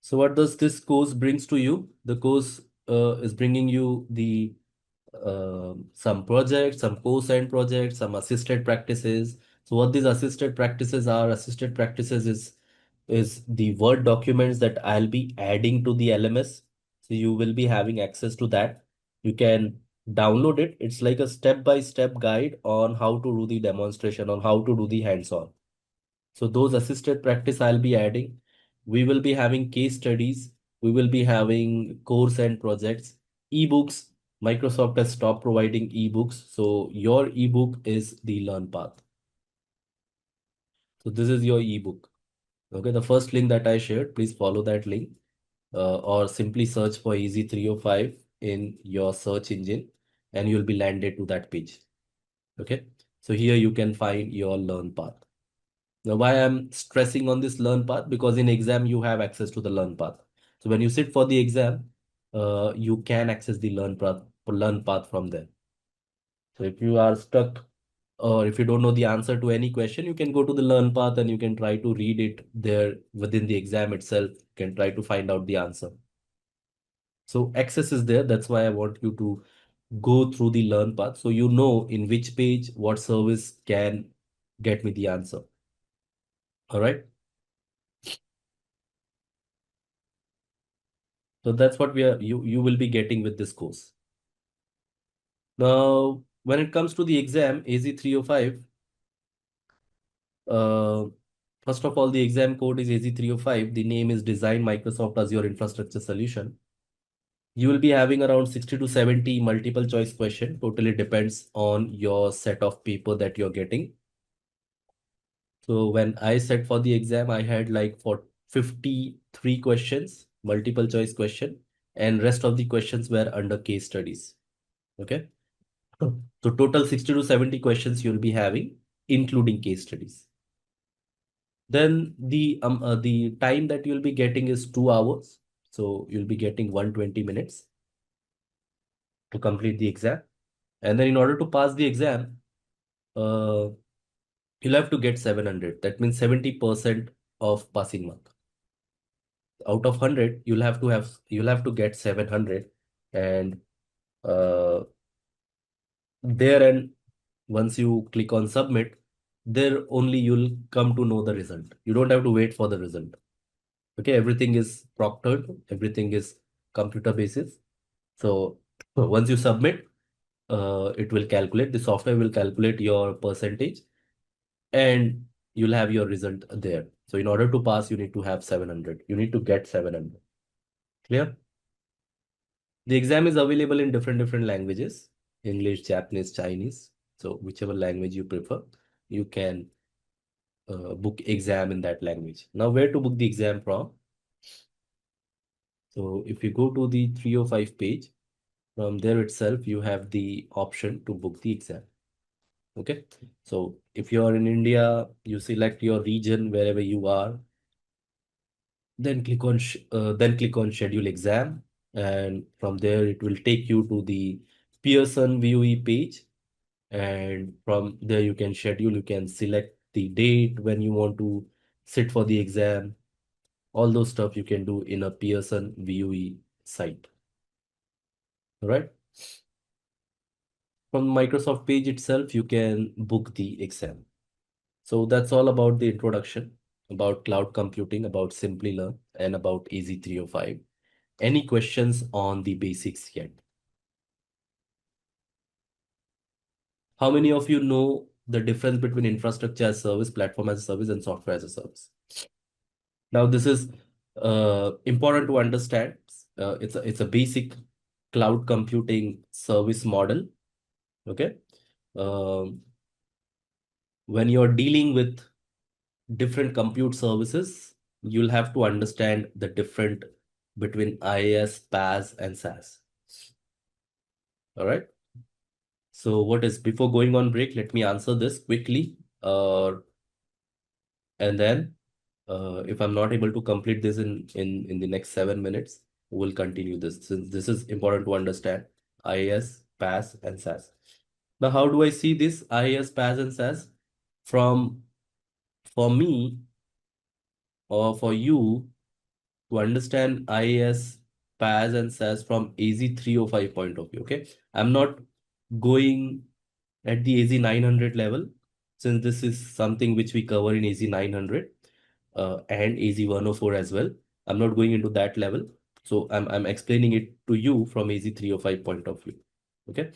So what does this course brings to you? The course is bringing you the some projects, some co-signed projects, some assisted practices. So what these assisted practices are, assisted practices is the Word documents that I'll be adding to the LMS. So you will be having access to that. You can download it. It's like a step-by-step guide on how to do the demonstration, on how to do the hands-on. So those assisted practice I'll be adding. We will be having case studies. We will be having course and projects, ebooks. Microsoft has stopped providing ebooks. So your ebook is the Learn Path. So this is your ebook. Okay, the first link that I shared, please follow that link or simply search for AZ-305 in your search engine and you'll be landed to that page. Okay, so here you can find your Learn Path. Now, why I'm stressing on this Learn Path? Because in exam, you have access to the Learn Path. So when you sit for the exam, you can access the Learn Path from there. So if you are stuck or if you don't know the answer to any question, you can go to the Learn Path and you can try to read it there within the exam itself. You can try to find out the answer. So access is there. That's why I want you to go through the Learn Path so you know in which page what service can get me the answer. All right. So that's what you will be getting with this course. Now, when it comes to the exam, AZ-305, uh, first of all, the exam code is AZ-305. The name is Design Microsoft Azure Infrastructure Solution. You will be having around 60 to 70 multiple choice question. Totally depends on your set of paper that you're getting. So when I set for the exam, I had like for 53 questions, multiple choice question, and rest of the questions were under case studies. Okay. So total 60 to 70 questions you'll be having, including case studies. Then the time that you'll be getting is 2 hours. So you'll be getting 120 minutes to complete the exam. And then in order to pass the exam, uh, you'll have to get 700. That means 70% of passing mark. Out of 100, you'll have to get 700. And uh, there and once you click on submit, there only you'll come to know the result. You don't have to wait for the result. Okay, everything is proctored, everything is computer basis. So once you submit, it will calculate, the software will calculate your percentage and you'll have your result there. So in order to pass, you need to have 700. You need to get 700. Clear? The exam is available in different languages, English, Japanese, Chinese. So whichever language you prefer, you can book exam in that language. Now, where to book the exam from? So if you go to the 305 page, from there itself, you have the option to book the exam. Okay. So if you are in India, you select your region wherever you are, then click on schedule exam, and from there it will take you to the Pearson VUE page, and from there you can schedule, you can select the date when you want to sit for the exam. All those stuff you can do in a Pearson VUE site. All right. From Microsoft page itself, you can book the exam. So that's all about the introduction about cloud computing, about Simplilearn, and about AZ-305. Any questions on the basics yet? How many of you know the difference between infrastructure as a service, platform as a service, and software as a service? Now, this is important to understand. It's a basic cloud computing service model. Okay. Um, when you're dealing with different compute services, you'll have to understand the different between IaaS, PaaS, and SaaS. All right. So what is, before going on break, let me answer this quickly. And then if I'm not able to complete this in the next 7 minutes, we'll continue this, since this is important to understand IaaS, PaaS, and SaaS. Now, how do I see this IaaS, PaaS, and SaaS? From For me or for you to understand IaaS, PaaS, and SaaS from AZ-305 point of view. Okay, I'm not going at the AZ-900 level, since this is something which we cover in AZ-900 and AZ-104 as well. I'm not going into that level. So I'm explaining it to you from AZ-305 point of view. Okay.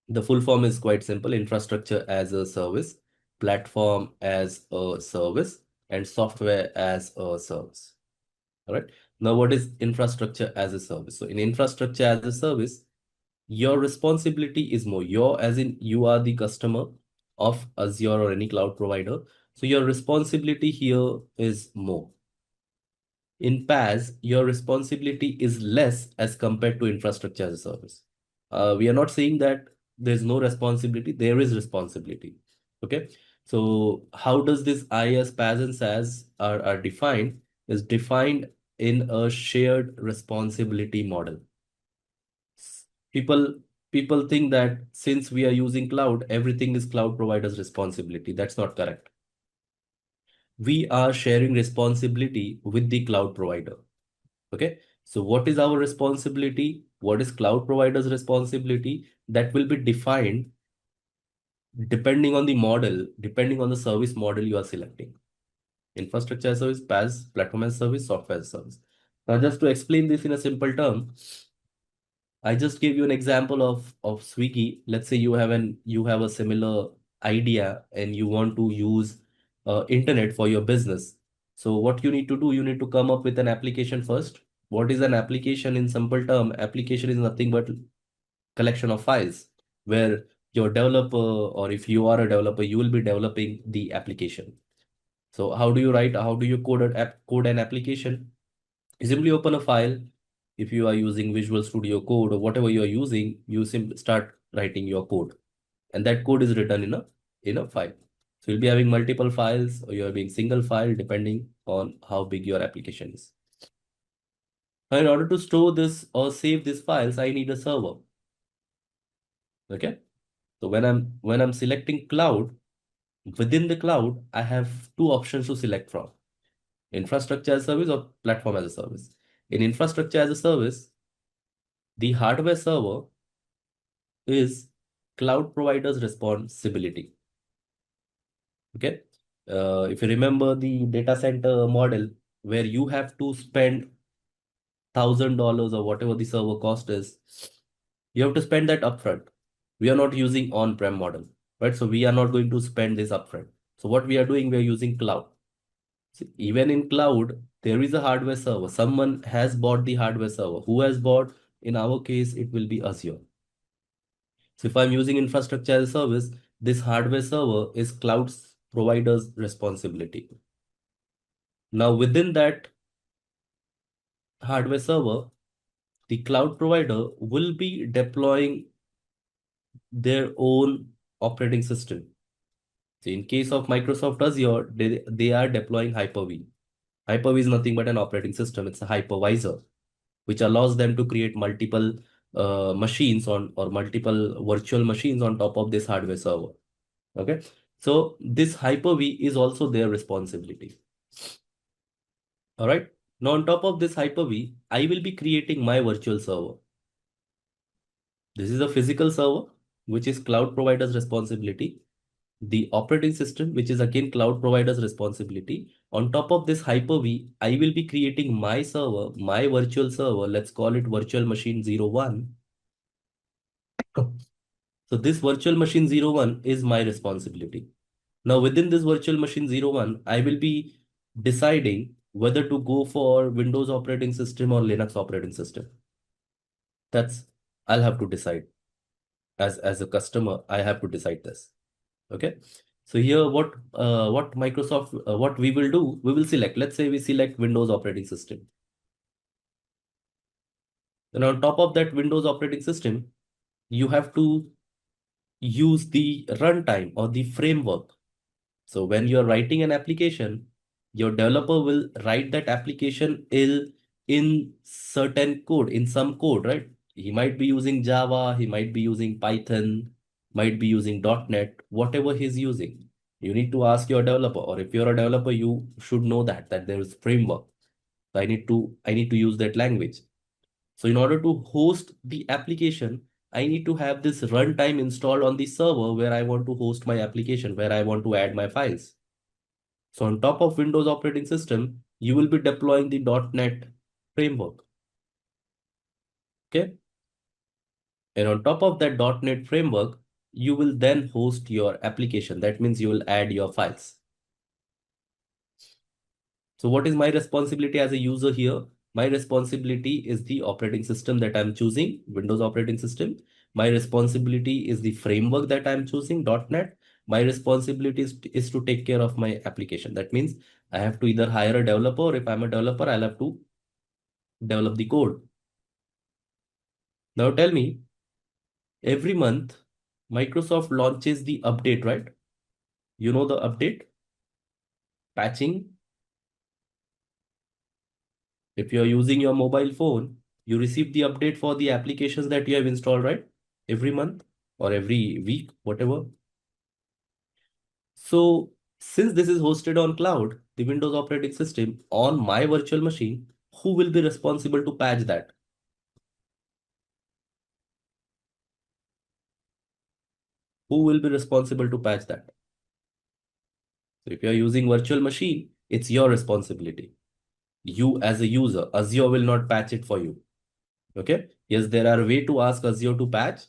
The full form is quite simple: infrastructure as a service, platform as a service, and software as a service. All right. Now, what is infrastructure as a service? So in infrastructure as a service, your responsibility is more. Your, as in you are the customer of Azure or any cloud provider. So your responsibility here is more. In PaaS, your responsibility is less as compared to infrastructure as a service. We are not saying that there's no responsibility. There is responsibility. Okay. So how does this IaaS, PaaS, and SaaS are defined? Is defined in a shared responsibility model. People people think that since we are using cloud, everything is cloud provider's responsibility. That's not correct. We are sharing responsibility with the cloud provider. Okay. So what is our responsibility? What is cloud provider's responsibility? That will be defined depending on the model, depending on the service model you are selecting. Infrastructure as a service, PaaS, platform as a service, software as a service. Now, just to explain this in a simple term, I just gave you an example of Swiggy. Let's say you have a similar idea and you want to use internet for your business. So what you need to do, you need to come up with an application first. What is an application in simple term? Application is nothing but collection of files where your developer, or if you are a developer, you will be developing the application. So how do you write? How do you code an application? You simply open a file. If you are using Visual Studio Code or whatever you are using, you simply start writing your code, and that code is written in a file. So you'll be having multiple files, or you're having single file depending on how big your application is. Now, in order to store this or save these files, I need a server. Okay. So when I'm selecting cloud, within the cloud, I have two options to select from: infrastructure as a service or platform as a service. In infrastructure as a service, the hardware server is cloud provider's responsibility. Okay. If you remember the data center model where you have to spend $1,000 or whatever the server cost is, you have to spend that upfront. We are not using on-prem model, right? So we are not going to spend this upfront. So what we are doing, we are using cloud. So even in cloud, there is a hardware server. Someone has bought the hardware server. Who has bought? In our case, it will be Azure. So if I'm using infrastructure as a service, this hardware server is cloud provider's responsibility. Now within that hardware server, the cloud provider will be deploying their own operating system. So in case of Microsoft Azure, they are deploying Hyper-V. Hyper-V is nothing but an operating system. It's a hypervisor, which allows them to create multiple machines on, or multiple virtual machines on top of this hardware server. Okay. So this Hyper-V is also their responsibility. All right. Now on top of this Hyper-V, I will be creating my virtual server. This is a physical server, which is cloud provider's responsibility. The operating system, which is again cloud provider's responsibility. On top of this Hyper-V, I will be creating my server, my virtual server. Let's call it virtual machine 01. So this virtual machine 01 is my responsibility. Now within this virtual machine 01, I will be deciding whether to go for Windows operating system or Linux operating system. That's, I'll have to decide. As a customer, I have to decide this. Okay. So here what Microsoft what we will do, we will select, let's say we select Windows operating system. Then on top of that Windows operating system, you have to use the runtime or the framework. So when you're writing an application, your developer will write that application in certain code, in some code, right? He might be using Java, he might be using Python, might be using .NET, whatever he's using. You need to ask your developer, or if you're a developer, you should know that there is framework. So I need to use that language. So in order to host the application, I need to have this runtime installed on the server where I want to host my application, where I want to add my files. So on top of Windows operating system, you will be deploying the .NET framework. Okay. And on top of that .NET framework, you will then host your application. That means you will add your files. So what is my responsibility as a user here? My responsibility is the operating system that I'm choosing, Windows operating system. My responsibility is the framework that I'm choosing, .NET. My responsibility is to take care of my application. That means I have to either hire a developer, or if I'm a developer, I'll have to develop the code. Now tell me, every month, Microsoft launches the update, right? You know the update, patching. If you're using your mobile phone, you receive the update for the applications that you have installed, right? Every month or every week, whatever. So since this is hosted on cloud, the Windows operating system on my virtual machine, who will be responsible to patch that? Who will be responsible to patch that? So if you are using virtual machine, It's your responsibility. You as a user, Azure will not patch it for you. Okay. Yes, there are way to ask Azure to patch,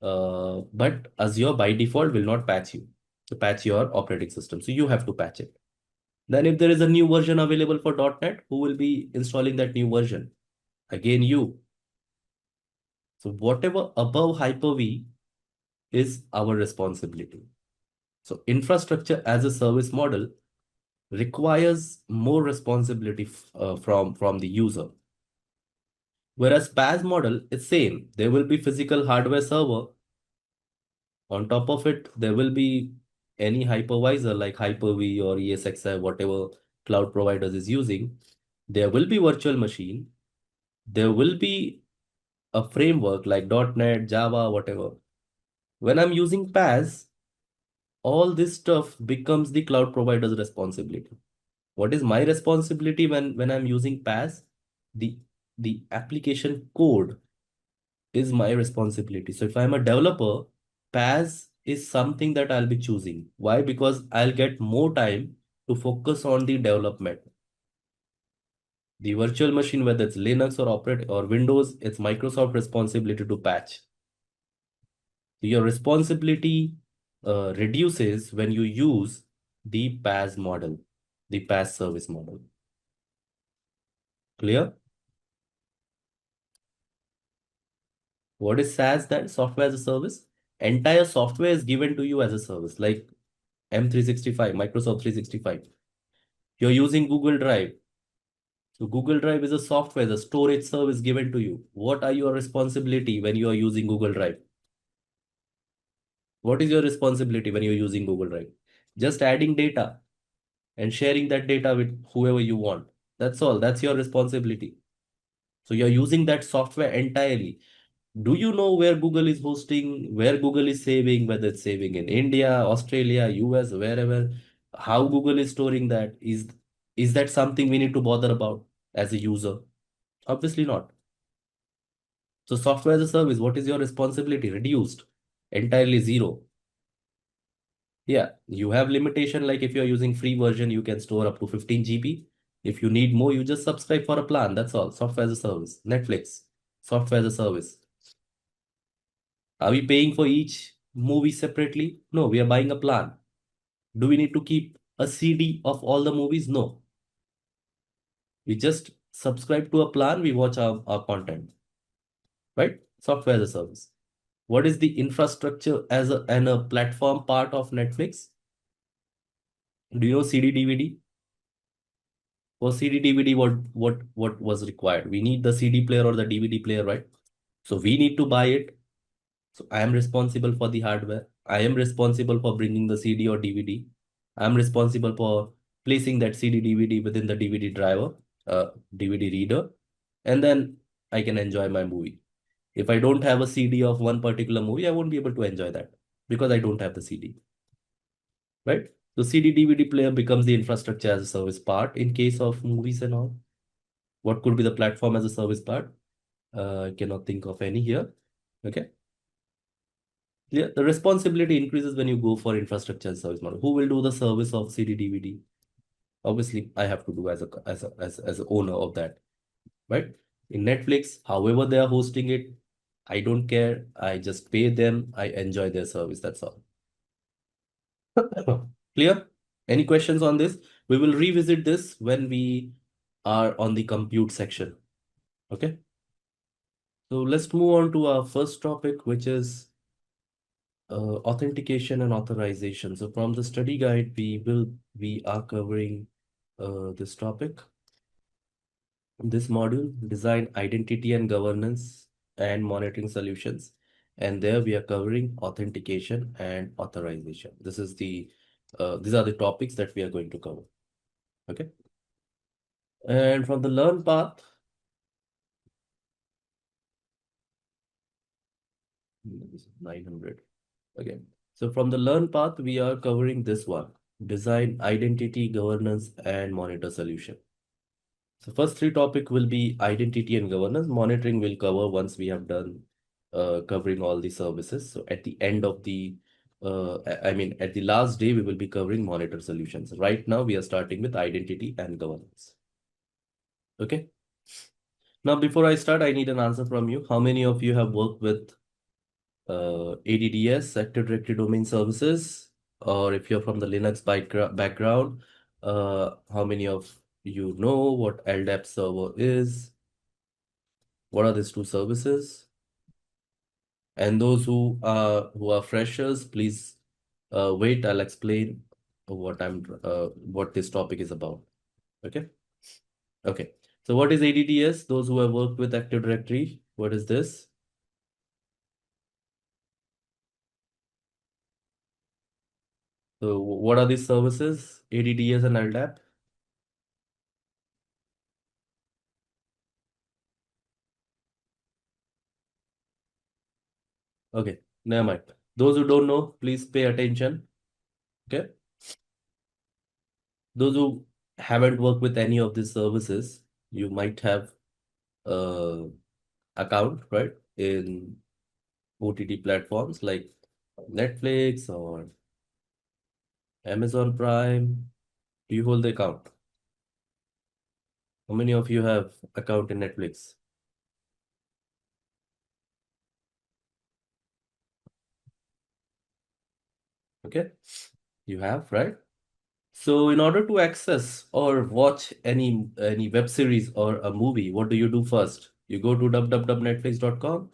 but Azure by default will not patch you to patch your operating system. So you have to patch it. Then if there is a new version available for .NET, who will be installing that new version? Again, you. So whatever above Hyper-V is our responsibility. So infrastructure as a service model requires more responsibility from the user. Whereas PaaS model is same. There will be physical hardware server. On top of it, there will be any hypervisor like Hyper-V or ESXi, whatever cloud providers is using. There will be virtual machine. There will be a framework like .NET, Java, whatever. When I'm using PaaS, all this stuff becomes the cloud provider's responsibility. What is my responsibility when I'm using PaaS? The the application code is my responsibility. So if I'm a developer, PaaS is something that I'll be choosing. Why? Because I'll get more time to focus on the development. The virtual machine, whether it's Linux or operate or Windows, it's Microsoft responsibility to patch. So your responsibility reduces when you use the PaaS model, the PaaS service model. Clear? What is SaaS then? Software as a service. Entire software is given to you as a service, like M365, Microsoft 365. You're using Google Drive. So Google Drive is a software, the storage service given to you. What are your responsibility when you are using Google Drive? What is your responsibility when you're using Google Drive? Just adding data and sharing that data with whoever you want. That's all. That's your responsibility. So you're using that software entirely. Do you know where Google is hosting, where Google is saving, whether it's saving in India, Australia, US, wherever, how Google is storing that? Is that something we need to bother about as a user? Obviously not. So software as a service, what is your responsibility? Reduced, entirely zero. Yeah, you have limitation like if you're using free version, you can store up to 15 GB. If you need more, you just subscribe for a plan. That's all. Software as a service. Netflix, software as a service. Are we paying for each movie separately? No, we are buying a plan. Do we need to keep a CD of all the movies? No. We just subscribe to a plan, we watch our content, right? Software as a service. What is the infrastructure as a platform part of Netflix? Do you know CD DVD? For CD DVD, what was required? We need the CD player or the DVD player, right? So we need to buy it. So I am responsible for the hardware. I am responsible for bringing the CD or DVD. I'm responsible for placing that CD DVD within the DVD driver, DVD reader, and then I can enjoy my movie. If I don't have a CD of one particular movie, I won't be able to enjoy that because I don't have the CD, right? So CD DVD player becomes the infrastructure as a service part in case of movies and all. What could be the platform as a service part? I cannot think of any here. Okay. Yeah, the responsibility increases when you go for infrastructure as a service model. Who will do the service of CD DVD? Obviously, I have to do as a owner of that, right? In Netflix, however they are hosting it, I don't care. I just pay them. I enjoy their service. That's all. Clear? Any questions on this? We will revisit this when we are on the compute section. Okay. So let's move on to our first topic, which is authentication and authorization. So from the study guide, we are covering this topic. This module, design identity and governance and monitoring solutions. And there we are covering authentication and authorization. These are the topics that we are going to cover. Okay. And from the learn path, this is 900. Okay. So from the learn path, we are covering this one, design identity, governance, and monitor solution. So first three topic will be identity and governance. Monitoring will cover once we have done covering all the services. So at the end of the I mean, at the last day, we will be covering monitor solutions. Right now, we are starting with identity and governance. Okay. Now, before I start, I need an answer from you. How many of you have worked with ADDS, Active Directory Domain Services? Or if you're from the Linux background, how many of you know what LDAP server is? What are these two services? And those who are freshers, please wait. I'll explain what this topic is about. Okay. Okay. So what is ADDS? Those who have worked with Active Directory, what is this? So what are these services? ADDS and LDAP. Okay, never mind. Those who don't know, please pay attention. Okay. Those who haven't worked with any of these services, you might have account, right, in OTT platforms like Netflix or Amazon Prime. Do you hold the account? How many of you have account in Netflix? Okay, you have, right? So in order to access or watch any web series or a movie, what do you do first? You go to www.netflix.com,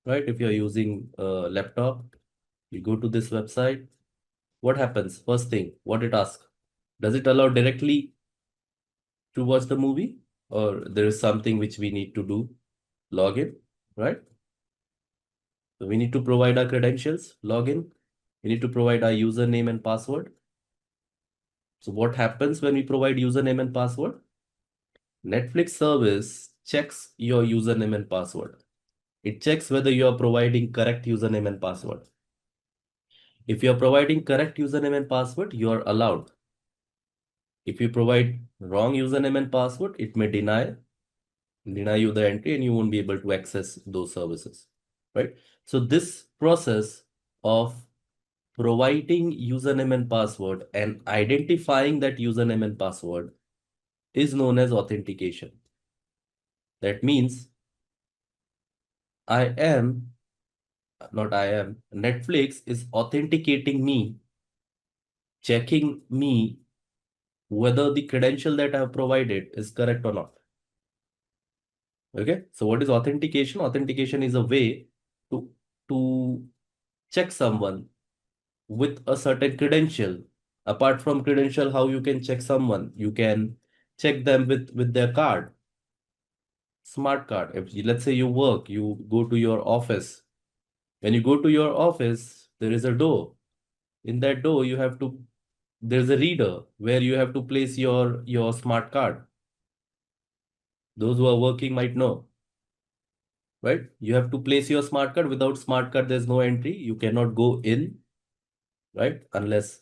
right? If you're using a laptop, you go to this website. What happens? First thing, what it asks? Does it allow directly to watch the movie, or there is something which we need to do? Login, right? So we need to provide our credentials, login. We need to provide our username and password. So what happens when we provide username and password? Netflix service checks your username and password. It checks whether you are providing correct username and password. If you are providing correct username and password, you are allowed. If you provide wrong username and password, it may deny you the entry and you won't be able to access those services, right? So this process of providing username and password and identifying that username and password is known as authentication. That means Netflix is authenticating me, checking me whether the credential that I have provided is correct or not. Okay, so what is authentication? Authentication is a way to check someone with a certain credential. Apart from credential, how you can check someone? You can check them with their card, smart card. If let's say you work, you go to your office. When you go to your office, there is a door. In that door, there's a reader where you have to place your smart card. Those who are working might know, right? You have to place your smart card. Without smart card, there's no entry. You cannot go in, right? Unless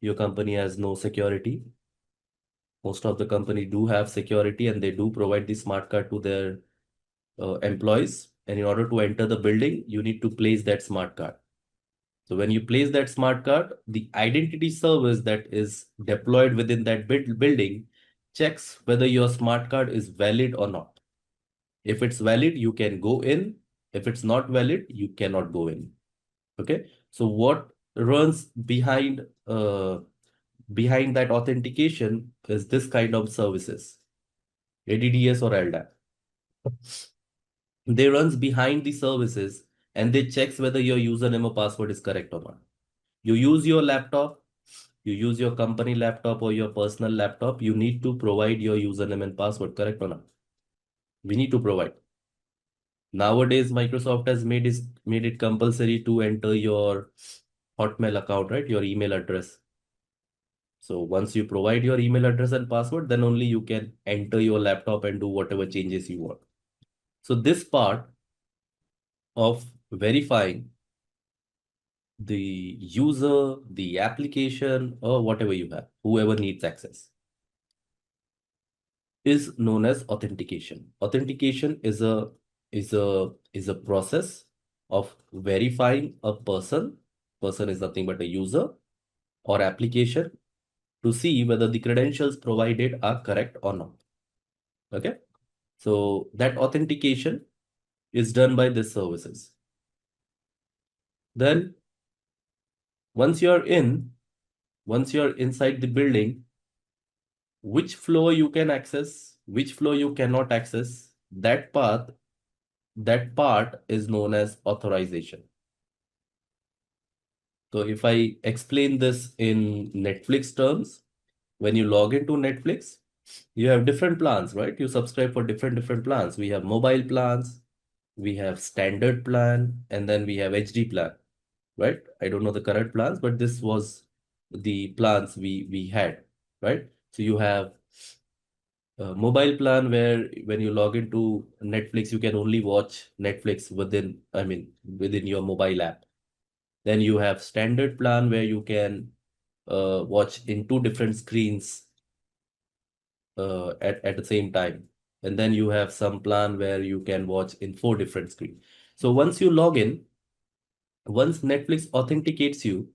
your company has no security. Most of the company do have security and they do provide the smart card to their employees. And in order to enter the building, you need to place that smart card. So when you place that smart card, the identity service that is deployed within that building checks whether your smart card is valid or not. If it's valid, you can go in. If it's not valid, you cannot go in. Okay. So what runs behind that authentication is this kind of services, ADDS or LDAP. They runs behind the services and they checks whether your username or password is correct or not. You use your laptop, you use your company laptop or your personal laptop, you need to provide your username and password, correct or not? We need to provide. Nowadays, Microsoft has made it compulsory to enter your Hotmail account, right? Your email address. So once you provide your email address and password, then only you can enter your laptop and do whatever changes you want. So this part of verifying the user, the application, or whatever you have, whoever needs access, is known as authentication. Authentication is a process of verifying a person person is nothing but a user or application to see whether the credentials provided are correct or not. Okay. So that authentication is done by these services. Then once you're inside the building, which floor you can access, which floor you cannot access, that part is known as authorization. So if I explain this in Netflix terms, when you log into Netflix, you have different plans, right? You subscribe for different plans. We have mobile plans, we have standard plan, and then we have HD plan, right? I don't know the current plans, but this was the plans we had, right? So you have a mobile plan where when you log into Netflix, you can only watch Netflix within your mobile app. Then you have standard plan where you can watch in two different screens at the same time. And then you have some plan where you can watch in four different screens. So once you log in, once Netflix authenticates you,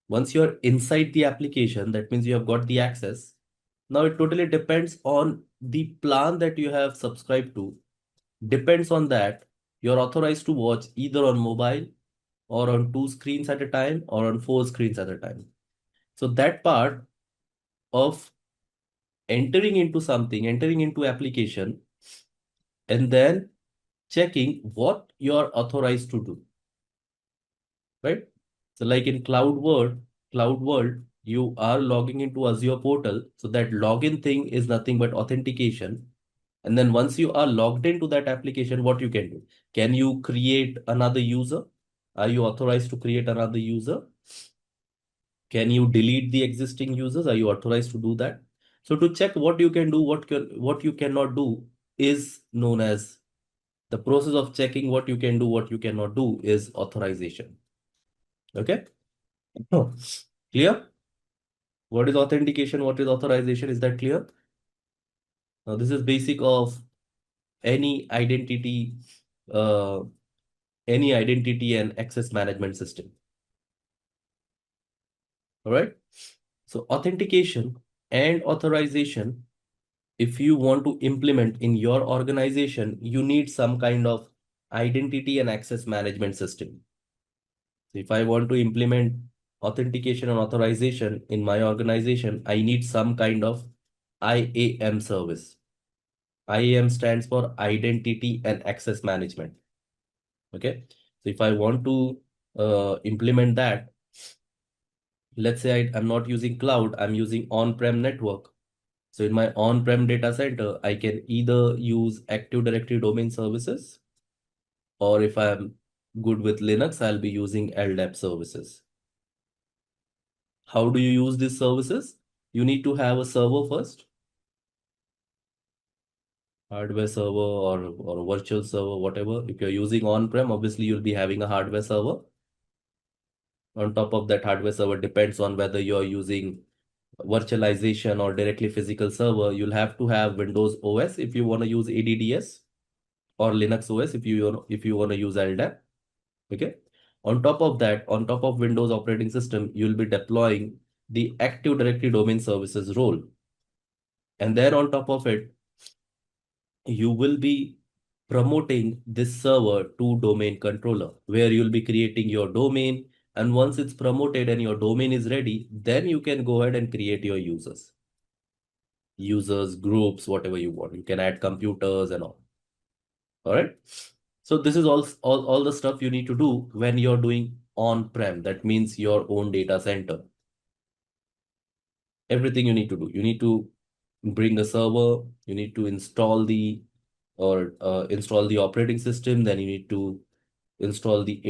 once you're inside the application, that means you have got the access. Now it totally depends on the plan that you have subscribed to. Depends on that, you're authorized to watch either on mobile or on two screens at a time or on four screens at a time. So that part of entering into application and then checking what you're authorized to do, right? So like in cloud world, you are logging into Azure portal. So that login thing is nothing but authentication. And then once you are logged into that application, what you can do? Can you create another user? Are you authorized to create another user? Can you delete the existing users? Are you authorized to do that? So to check what you can do, what you cannot do is known as the process of checking what you can do, what you cannot do is authorization. Okay. Oh, clear? What is authentication? What is authorization? Is that clear? Now this is basic of any identity, uh, any identity and access management system. All right. So authentication and authorization, if you want to implement in your organization, you need some kind of identity and access management system. So if I want to implement authentication and authorization in my organization, I need some kind of IAM service. IAM stands for Identity and Access Management. Okay. So if I want to implement that, let's say I'm not using cloud, I'm using on-prem network. So in my on-prem data center, I can either use Active Directory domain services, or if I'm good with Linux, I'll be using LDAP services. How do you use these services? You need to have a server first, hardware server or a virtual server, whatever. If you're using on-prem, obviously you'll be having a hardware server. On top of that hardware server, depends on whether you're using virtualization or directly physical server. You'll have to have Windows OS if you want to use ADDS, or Linux OS if you want to use LDAP. Okay. On top of that, on top of Windows operating system, you'll be deploying the Active Directory domain services role. And then on top of it, you will be promoting this server to domain controller, where you'll be creating your domain. And once it's promoted and your domain is ready, then you can go ahead and create your users, groups, whatever you want. You can add computers and all. All right. So this is all the stuff you need to do when you're doing on-prem. That means your own data center. Everything you need to do. You need to bring a server. You need to install the operating system. Then you need to install the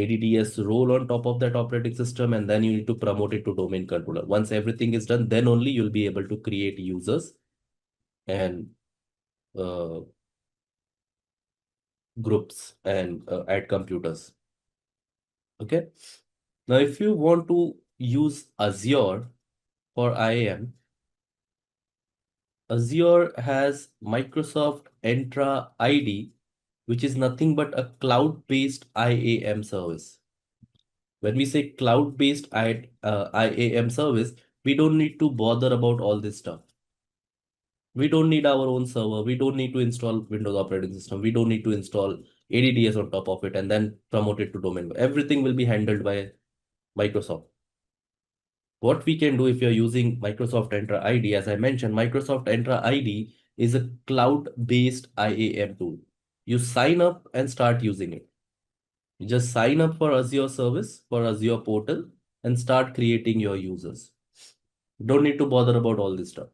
ADDS role on top of that operating system, and then you need to promote it to domain controller. Once everything is done, then only you'll be able to create users and uh, groups and add computers. Okay. Now, if you want to use Azure for IAM, Azure has Microsoft Entra ID, which is nothing but a cloud-based IAM service. When we say cloud-based IAM service, we don't need to bother about all this stuff. We don't need our own server. We don't need to install Windows operating system. We don't need to install ADDS on top of it and then promote it to domain. Everything will be handled by Microsoft. What we can do if you're using Microsoft Entra ID, as I mentioned, Microsoft Entra ID is a cloud-based IAM tool. You sign up and start using it. You just sign up for Azure service, for Azure portal, and start creating your users. Don't need to bother about all this stuff.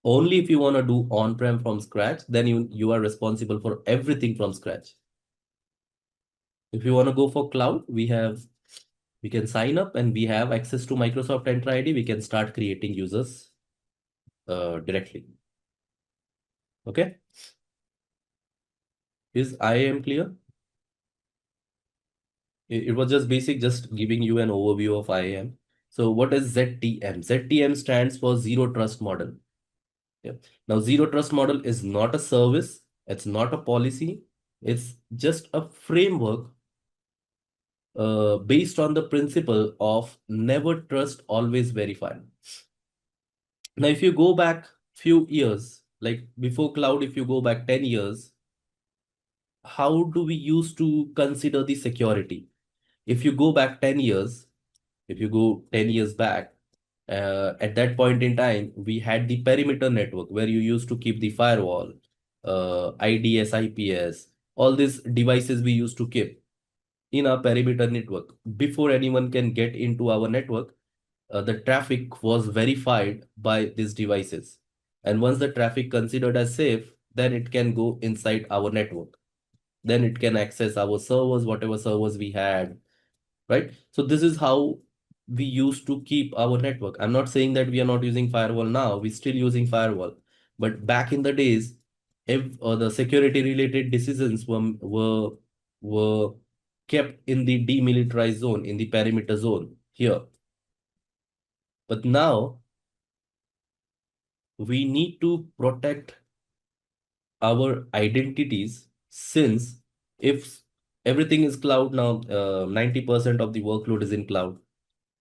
Only if you want to do on-prem from scratch, then you are responsible for everything from scratch. If you want to go for cloud, we can sign up and we have access to Microsoft Entra ID. We can start creating users directly. Okay. Is IAM clear? It was just basic, just giving you an overview of IAM. So what is ZTM? ZTM stands for Zero Trust Model. Yeah. Now, Zero Trust Model is not a service. It's not a policy. It's just a framework based on the principle of never trust, always verify. Now, if you go back few years, like before cloud, if you go back 10 years, how do we used to consider the security? If you go back 10 years, if you go 10 years back, at that point in time, we had the perimeter network where you used to keep the firewall, IDS, IPS, all these devices we used to keep in our perimeter network. Before anyone can get into our network, the traffic was verified by these devices. And once the traffic considered as safe, then it can go inside our network. Then it can access our servers, whatever servers we had, right? So this is how we used to keep our network. I'm not saying that we are not using firewall now. We're still using firewall. But back in the days, if the security related decisions were kept in the demilitarized zone, in the perimeter zone here. But now we need to protect our identities, since if everything is cloud now, 90% of the workload is in cloud.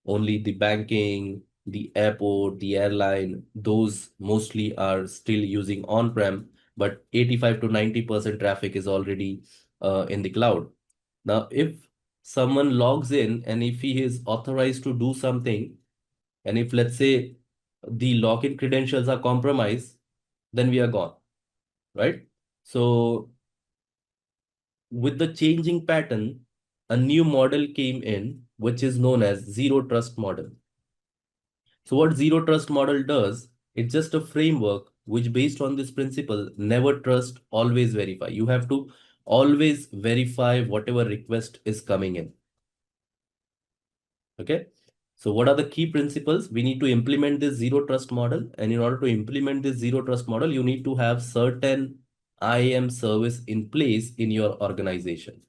Only the banking, the airport, the airline, those mostly are still using on-prem, but 85 to 90% traffic is already in the cloud. Now, if someone logs in and if he is authorized to do something, and if let's say the login credentials are compromised, then we are gone, right? So with the changing pattern, a new model came in, which is known as zero trust model. So what zero trust model does, it's just a framework which based on this principle, never trust, always verify. You have to always verify whatever request is coming in. Okay. So what are the key principles? We need to implement this zero trust model. And in order to implement this zero trust model, you need to have certain IAM service in place in your organization.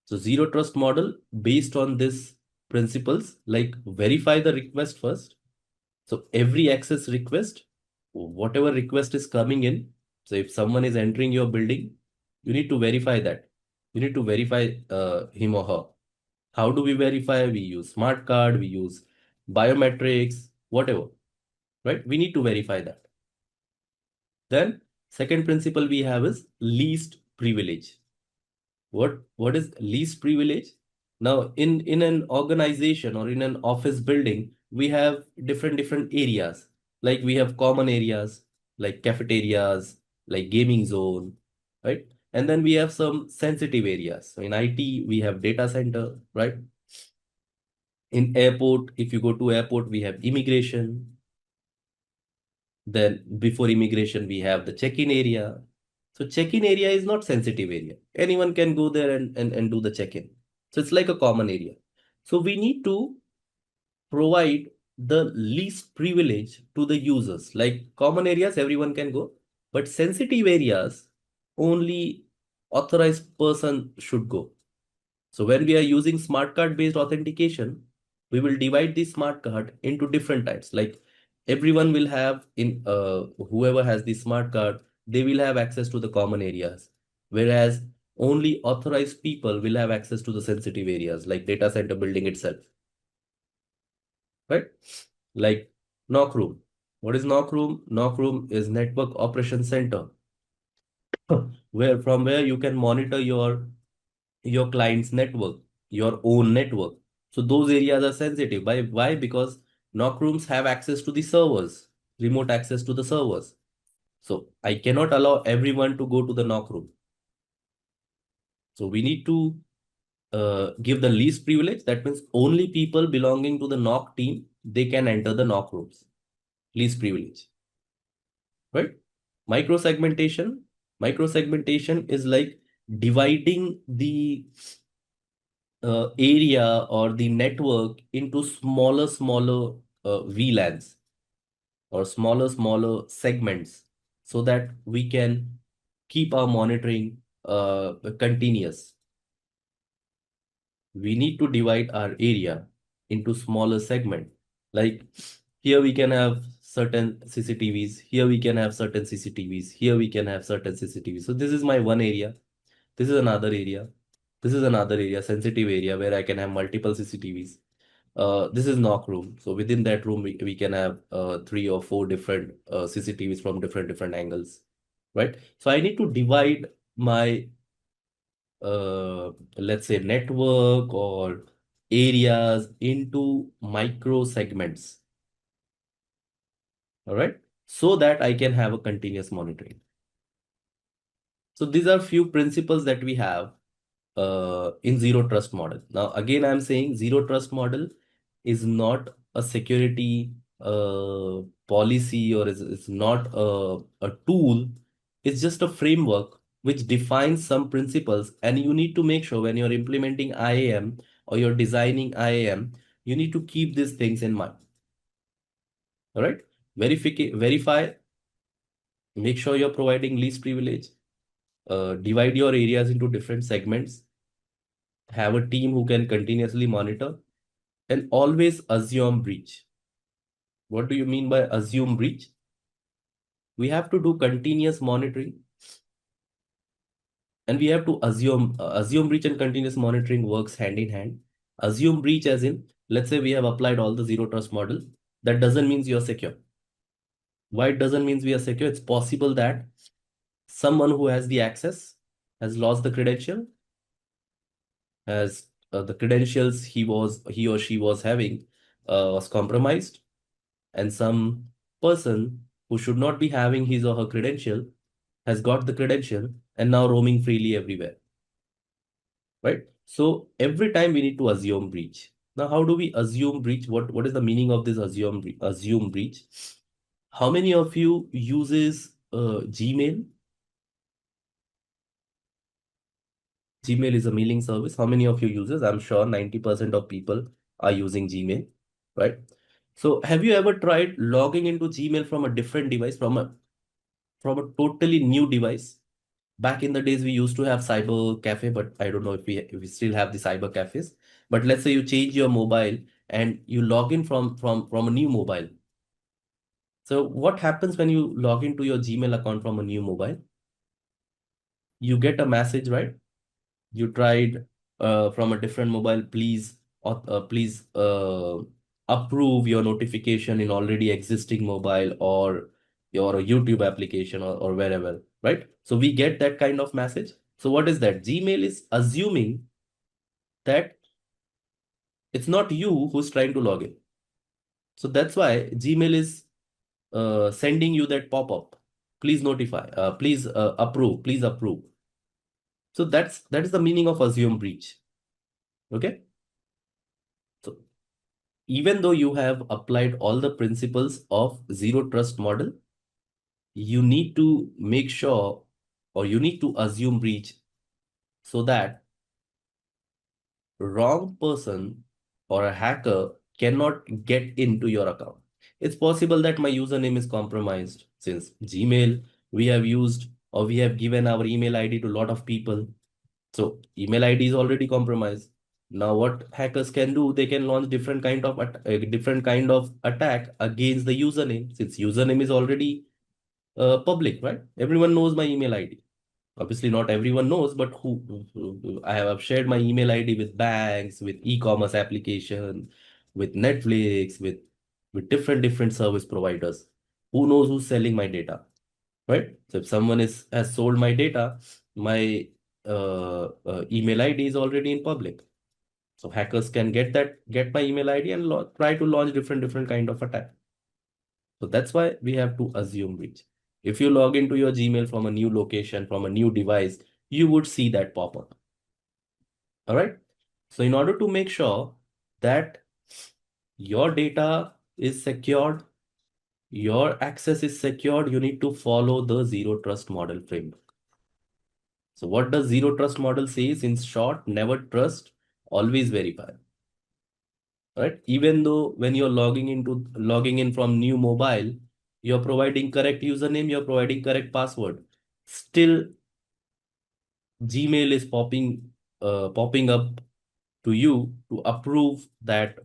So zero trust model based on this principles, like verify the request first. So every access request, whatever request is coming in, so if someone is entering your building, you need to verify that. You need to verify him or her. How do we verify? We use smart card, we use biometrics, whatever, right? We need to verify that. Then second principle we have is least privilege. What is least privilege? Now in an organization or in an office building, we have different areas. Like we have common areas like cafeterias, like gaming zone, right? And then we have some sensitive areas. So in IT we have data center, right? In airport, if you go to airport, we have immigration. Then before immigration we have the check-in area. So check-in area is not sensitive area. Anyone can go there and do the check-in. So it's like a common area. So we need to provide the least privilege to the users. Like common areas, everyone can go, but sensitive areas, only authorized person should go. So when we are using smart card based authentication, we will divide the smart card into different types. Like everyone will have whoever has the smart card, they will have access to the common areas. Whereas only authorized people will have access to the sensitive areas like data center building itself, right? Like NOC room. What is NOC room? NOC room is Network Operation Center, where you can monitor your client's network, your own network. So those areas are sensitive. Why? Because NOC rooms have access to the servers, remote access to the servers. So I cannot allow everyone to go to the NOC room. So we need to give the least privilege. That means only people belonging to the NOC team, they can enter the NOC rooms. Least privilege, right? Micro-segmentation. Micro-segmentation is like dividing the area or the network into smaller VLANs or smaller segments so that we can keep our monitoring continuous. We need to divide our area into smaller segment. Like here we can have certain CCTVs, here we can have certain CCTVs, here we can have certain CCTVs. So this is my one area. This is another area. This is another area, sensitive area where I can have multiple CCTVs. This is knock room. So within that room, we can have 3 or 4 different CCTVs from different angles, right? So I need to divide my let's say network or areas into micro segments, all right, so that I can have a continuous monitoring. So these are few principles that we have in zero trust model. Now again, I'm saying zero trust model is not a security policy, or is not a tool. It's just a framework which defines some principles, and you need to make sure when you're implementing IAM or you're designing IAM, you need to keep these things in mind. All right, verify, make sure you're providing least privilege, divide your areas into different segments, have a team who can continuously monitor, and always assume breach. What do you mean by assume breach? We have to do continuous monitoring, and we have to assume breach and continuous monitoring works hand in hand. Assume breach as in, let's say we have applied all the zero trust model. That doesn't mean you're secure. Why it doesn't mean we are secure? It's possible that someone who has the access has lost the credential, has the credentials he or she was having was compromised, and some person who should not be having his or her credential has got the credential and now roaming freely everywhere, right? So every time we need to assume breach. Now, how do we assume breach? What is the meaning of this assume breach? How many of you uses Gmail? Gmail is a mailing service. How many of you uses? I'm sure 90% of people are using Gmail, right? So have you ever tried logging into Gmail from a different device, from a totally new device? Back in the days, we used to have cyber cafe, but I don't know if we still have the cyber cafes. But let's say you change your mobile and you log in from a new mobile. So what happens when you log into your Gmail account from a new mobile? You get a message, right? You tried from a different mobile, please approve your notification in already existing mobile or your YouTube application, or wherever, right? So we get that kind of message. So what is that? Gmail is assuming that it's not you who's trying to log in. So that's why Gmail is sending you that pop-up. Please notify, please approve, please approve. So that is the meaning of assume breach. Okay. So even though you have applied all the principles of zero trust model, you need to make sure, or you need to assume breach so that wrong person or a hacker cannot get into your account. It's possible that my username is compromised, since Gmail we have used, or we have given our email ID to a lot of people. So email ID is already compromised. Now what hackers can do, they can launch different kind of attack against the username, since username is already public, right? Everyone knows my email ID. Obviously, not everyone knows, but I have shared my email ID with banks, with e-commerce application, with Netflix, with different service providers. Who knows who's selling my data, right? So if someone has sold my data, my email ID is already in public. So hackers can get my email ID and try to launch different kind of attack. So that's why we have to assume which. If you log into your Gmail from a new location, from a new device, you would see that pop up. All right. So in order to make sure that your data is secured, your access is secured, you need to follow the zero trust model framework. So what does zero trust model says? In short, never trust, always verify. Right? Even though when you're logging in from new mobile, you're providing correct username, you're providing correct password. Still, Gmail is popping up to you to approve that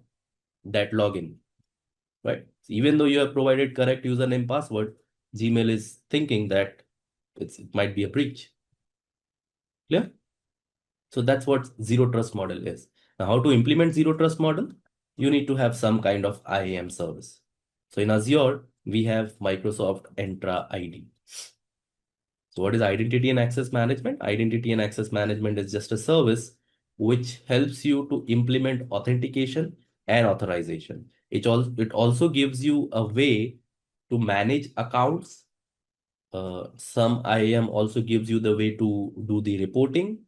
login, right? Even though you have provided correct username password, Gmail is thinking that it might be a breach. Clear? So that's what zero trust model is. Now, how to implement zero trust model? You need to have some kind of IAM service. So in Azure, we have Microsoft Entra ID. So what is identity and access management? Identity and access management is just a service which helps you to implement authentication and authorization. It also gives you a way to manage accounts. Some IAM also gives you the way to do the reporting,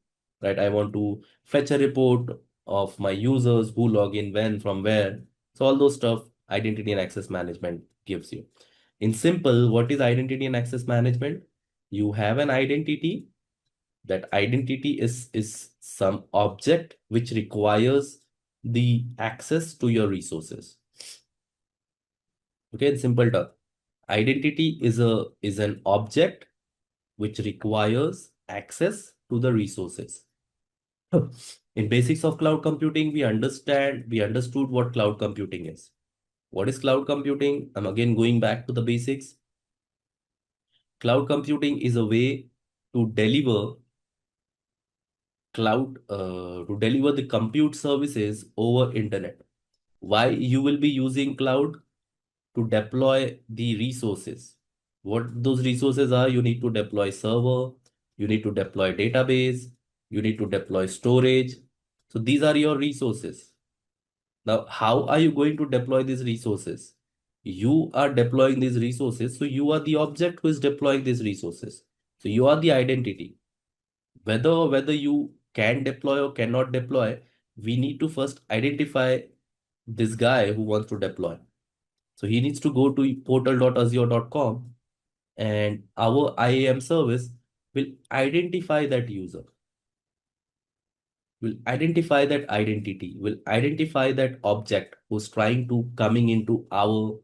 right? I want to fetch a report of my users who log in when, from where. So all those stuff, identity and access management gives you. In simple, what is identity and access management? You have an identity. That identity is some object which requires the access to your resources. Okay, in simple terms, identity is an object which requires access to the resources. In basics of cloud computing, we understood what cloud computing is. What is cloud computing? I'm again going back to the basics. Cloud computing is a way to deliver to deliver the compute services over internet. Why you will be using cloud? To deploy the resources. What those resources are, you need to deploy server, you need to deploy database, you need to deploy storage. So these are your resources. Now, how are you going to deploy these resources? You are deploying these resources, so you are the object who is deploying these resources. So you are the identity. Whether you can deploy or cannot deploy, we need to first identify this guy who wants to deploy. So he needs to go to portal.azure.com and our IAM service will identify that user, will identify that identity, will identify that object who's trying to coming into our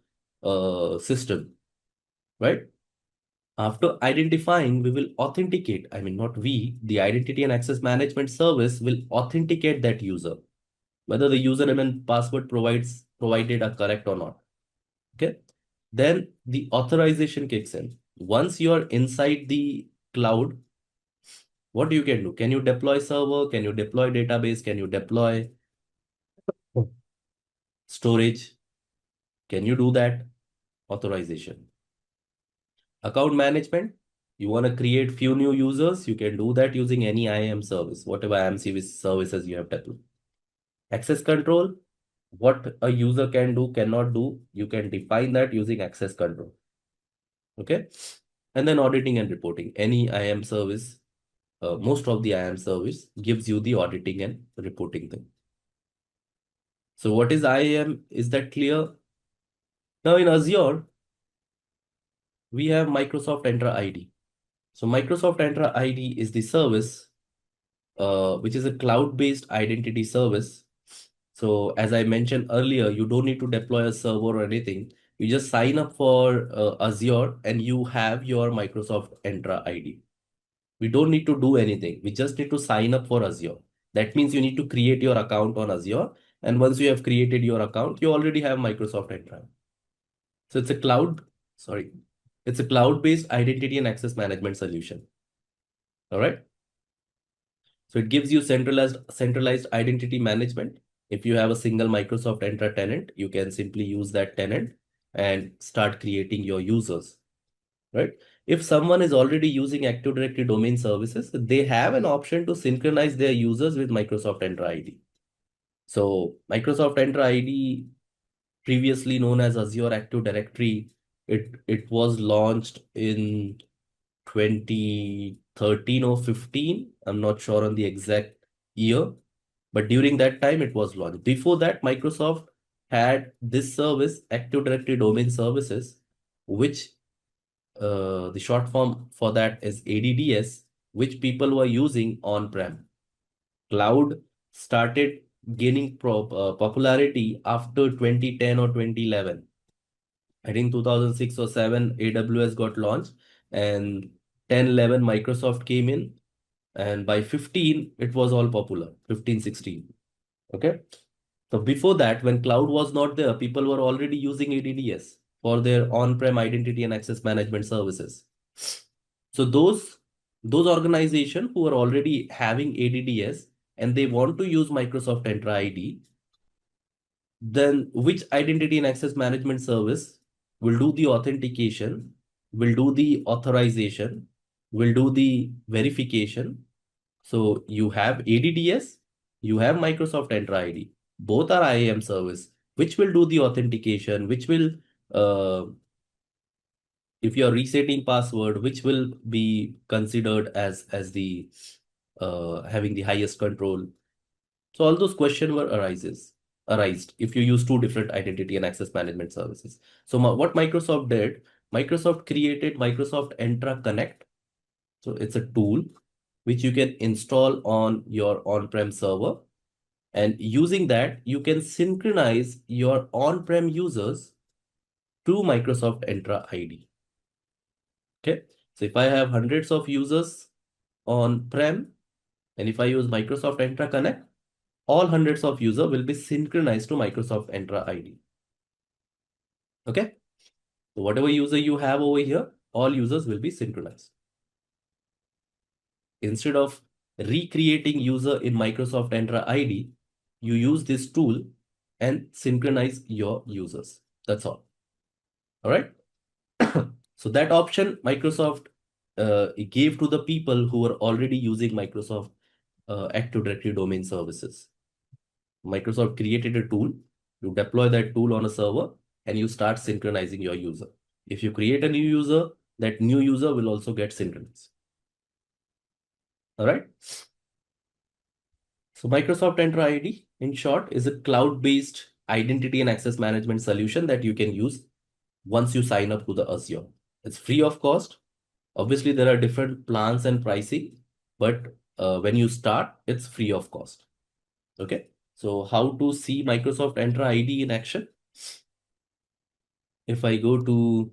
system, right? After identifying, we will authenticate. I mean, not we, the identity and access management service will authenticate that user, whether the username and password provided are correct or not. Okay. Then the authorization kicks in. Once you're inside the cloud, what you can do? Can you deploy server? Can you deploy database? Can you deploy storage? Can you do that? Authorization. Account management. You want to create few new users? You can do that using any IAM service, whatever IAM services you have deployed. Access control. What a user can do, cannot do, you can define that using access control. Okay. And then auditing and reporting. Any IAM service, most of the IAM service gives you the auditing and reporting thing. So what is IAM? Is that clear? Now in Azure, we have Microsoft Entra ID. So Microsoft Entra ID is the service, which is a cloud-based identity service. So as I mentioned earlier, you don't need to deploy a server or anything. You just sign up for Azure and you have your Microsoft Entra ID. We don't need to do anything. We just need to sign up for Azure. That means you need to create your account on Azure. And once you have created your account, you already have Microsoft Entra. So it's a cloud-based identity and access management solution. All right. So it gives you centralized identity management. If you have a single Microsoft Entra tenant, you can simply use that tenant and start creating your users, right? If someone is already using Active Directory domain services, they have an option to synchronize their users with Microsoft Entra ID. So Microsoft Entra ID, previously known as Azure Active Directory, it was launched in 2013 or 15. I'm not sure on the exact year, but during that time it was launched. Before that, Microsoft had this service, Active Directory Domain Services, which the short form for that is ADDS, which people were using on-prem. Cloud started gaining popularity after 2010 or 2011. I think 2006 or 7, AWS got launched, and 10, 11, Microsoft came in, and by 15, it was all popular, 15, 16. Okay. So before that, when cloud was not there, people were already using ADDS for their on-prem identity and access management services. So those organizations who are already having ADDS and they want to use Microsoft Entra ID, then which identity and access management service will do the authentication, will do the authorization, will do the verification. So you have ADDS, you have Microsoft Entra ID. Both are IAM service, which will do the authentication, which will, if you're resetting password, which will be considered as the having the highest control. So all those questions were arised if you use two different identity and access management services. So what Microsoft did, Microsoft created Microsoft Entra Connect. So it's a tool which you can install on your on-prem server. And using that, you can synchronize your on-prem users to Microsoft Entra ID. Okay. So if I have hundreds of users on-prem, and if I use Microsoft Entra Connect, all hundreds of users will be synchronized to Microsoft Entra ID. Okay. So whatever user you have over here, all users will be synchronized. Instead of recreating user in Microsoft Entra ID, you use this tool and synchronize your users. That's all. All right. So that option Microsoft gave to the people who were already using Microsoft Active Directory domain services. Microsoft created a tool. You deploy that tool on a server and you start synchronizing your user. If you create a new user, that new user will also get synchronized. All right. So Microsoft Entra ID, in short, is a cloud-based identity and access management solution that you can use once you sign up to the Azure. It's free of cost. Obviously, there are different plans and pricing, but when you start, it's free of cost. Okay. So how to see Microsoft Entra ID in action? If I go to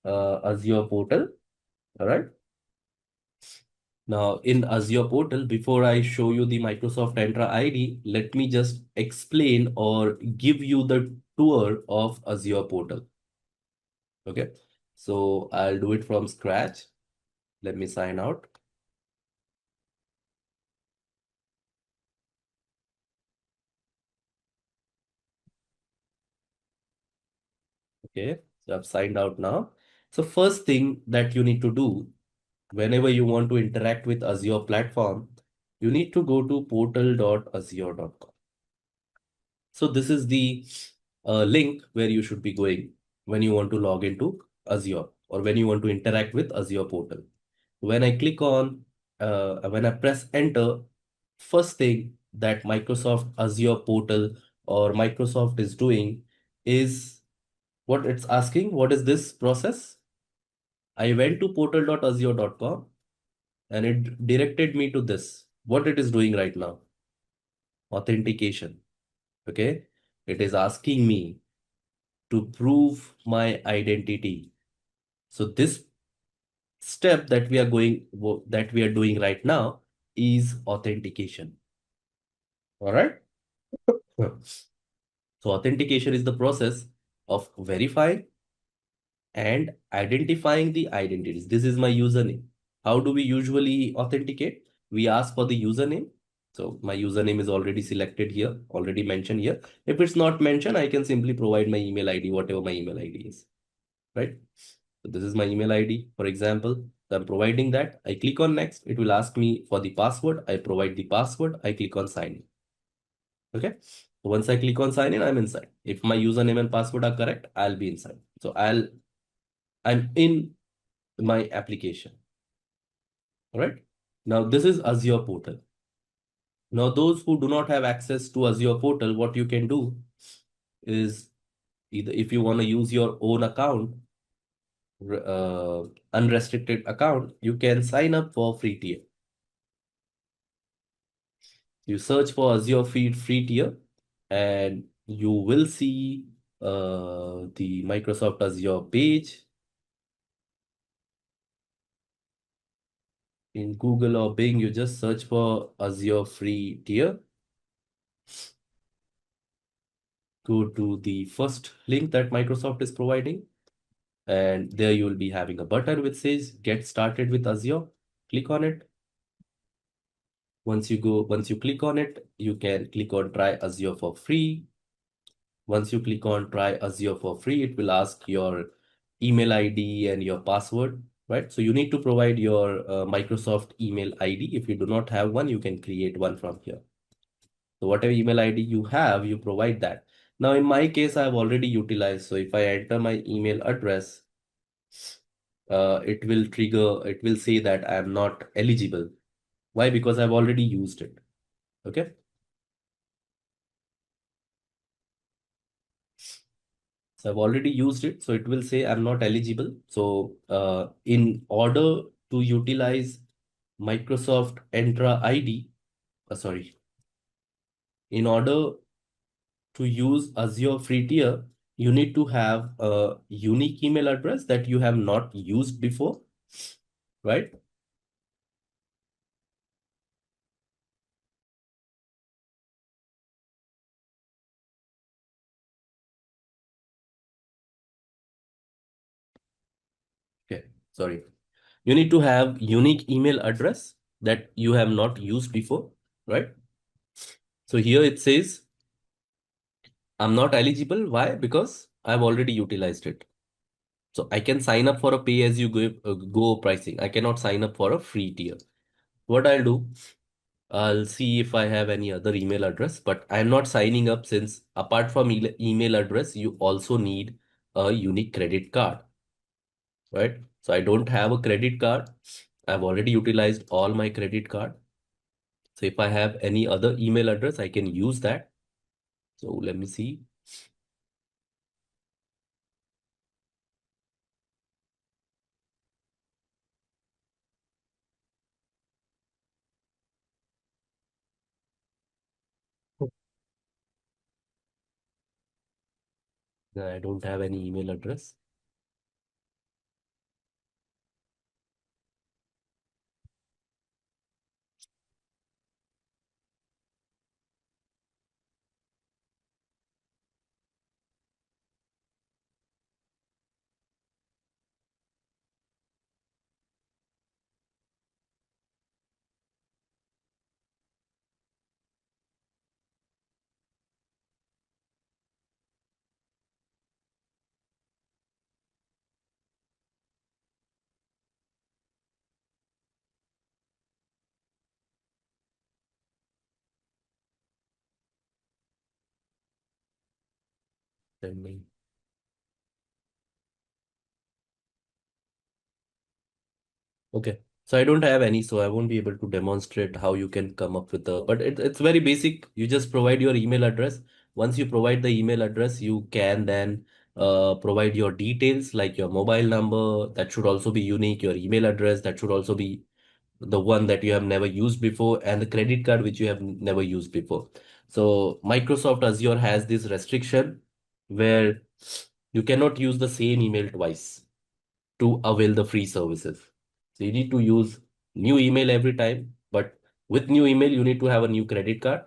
Azure portal, all right. Now in Azure portal, before I show you the Microsoft Entra ID, let me just explain or give you the tour of Azure portal. Okay. So I'll do it from scratch. Let me sign out. Okay. So I've signed out now. So first thing that you need to do whenever you want to interact with Azure platform, you need to go to portal.azure.com. So this is the link where you should be going when you want to log into Azure or when you want to interact with Azure portal. When I click on, when I press enter, first thing that Microsoft Azure portal or Microsoft is doing is what it's asking. What is this process? I went to portal.azure.com and it directed me to this. What it is doing right now? Authentication. Okay. It is asking me to prove my identity. So this step that we are doing right now is authentication. All right. So authentication is the process of verifying and identifying the identities. This is my username. How do we usually authenticate? We ask for the username. So my username is already selected here, already mentioned here. If it's not mentioned, I can simply provide my email ID, whatever my email ID is, right? So this is my email ID, for example. So I'm providing that. I click on next. It will ask me for the password. I provide the password. I click on sign in. Okay. So once I click on sign in, I'm inside. If my username and password are correct, I'll be inside. So I'm in my application. All right. Now this is Azure portal. Now those who do not have access to Azure portal, what you can do is either if you want to use your own account, unrestricted account, you can sign up for free tier. You search for Azure free tier and you will see the Microsoft Azure page. In Google or Bing, you just search for Azure free tier. Go to the first link that Microsoft is providing, and there you will be having a button which says Get Started with Azure. Click on it. Once you click on it, you can click on Try Azure for free. Once you click on Try Azure for free, it will ask your email ID and your password, right? So you need to provide your Microsoft email ID. If you do not have one, you can create one from here. So whatever email ID you have, you provide that. Now, in my case, I've already utilized. So if I enter my email address, it will say that I am not eligible. Why? Because I've already used it. Okay. So I've already used it. So it will say I'm not eligible. So in order to utilize Microsoft Entra ID, sorry, in order to use Azure free tier, you need to have a unique email address that you have not used before, right? Okay, sorry. You need to have unique email address that you have not used before, right? So here it says I'm not eligible. Why? Because I've already utilized it. So I can sign up for a pay as you go pricing. I cannot sign up for a free tier. What I'll do, I'll see if I have any other email address, but I'm not signing up since apart from email address, you also need a unique credit card, right? So I don't have a credit card. I've already utilized all my credit card. So if I have any other email address, I can use that. So let me see. I don't have any email address. Send me. Okay. So I don't have any, so I won't be able to demonstrate how you can come up with but it's very basic. You just provide your email address. Once you provide the email address, you can then provide your details like your mobile number. That should also be unique. Your email address, that should also be the one that you have never used before, and the credit card which you have never used before. So Microsoft Azure has this restriction where you cannot use the same email twice to avail the free services. So you need to use new email every time, but with new email, you need to have a new credit card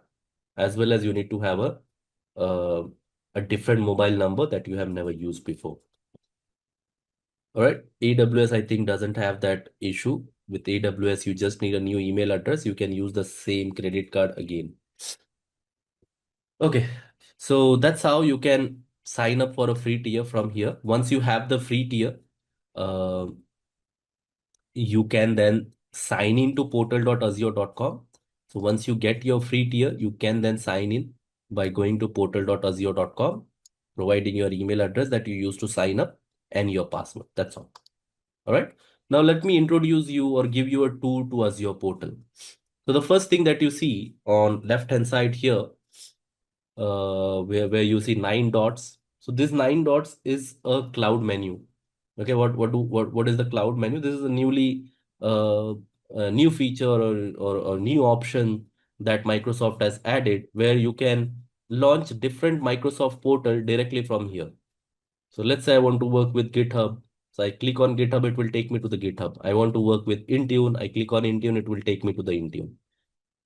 as well as you need to have uh, a different mobile number that you have never used before. All right. AWS, I think, doesn't have that issue. with AWS, you just need a new email address. You can use the same credit card again. Okay, so that's how you can sign up for a free tier from here. Once you have the free tier, uh, you can then sign into portal.azure.com. So once you get your free tier, you can then sign in by going to portal.azure.com, providing your email address that you use to sign up and your password. That's all. All right. Now let me introduce you or give you a tour to Azure portal. So the first thing that you see on left-hand side here, where you see 9 dots. So this 9 dots is a cloud menu. Okay, what is the cloud menu? This is a uh, a new feature or new option that Microsoft has added where you can launch different Microsoft portal directly from here. So let's say I want to work with GitHub. So I click on GitHub, it will take me to the GitHub. I want to work with Intune. I click on Intune, it will take me to the Intune.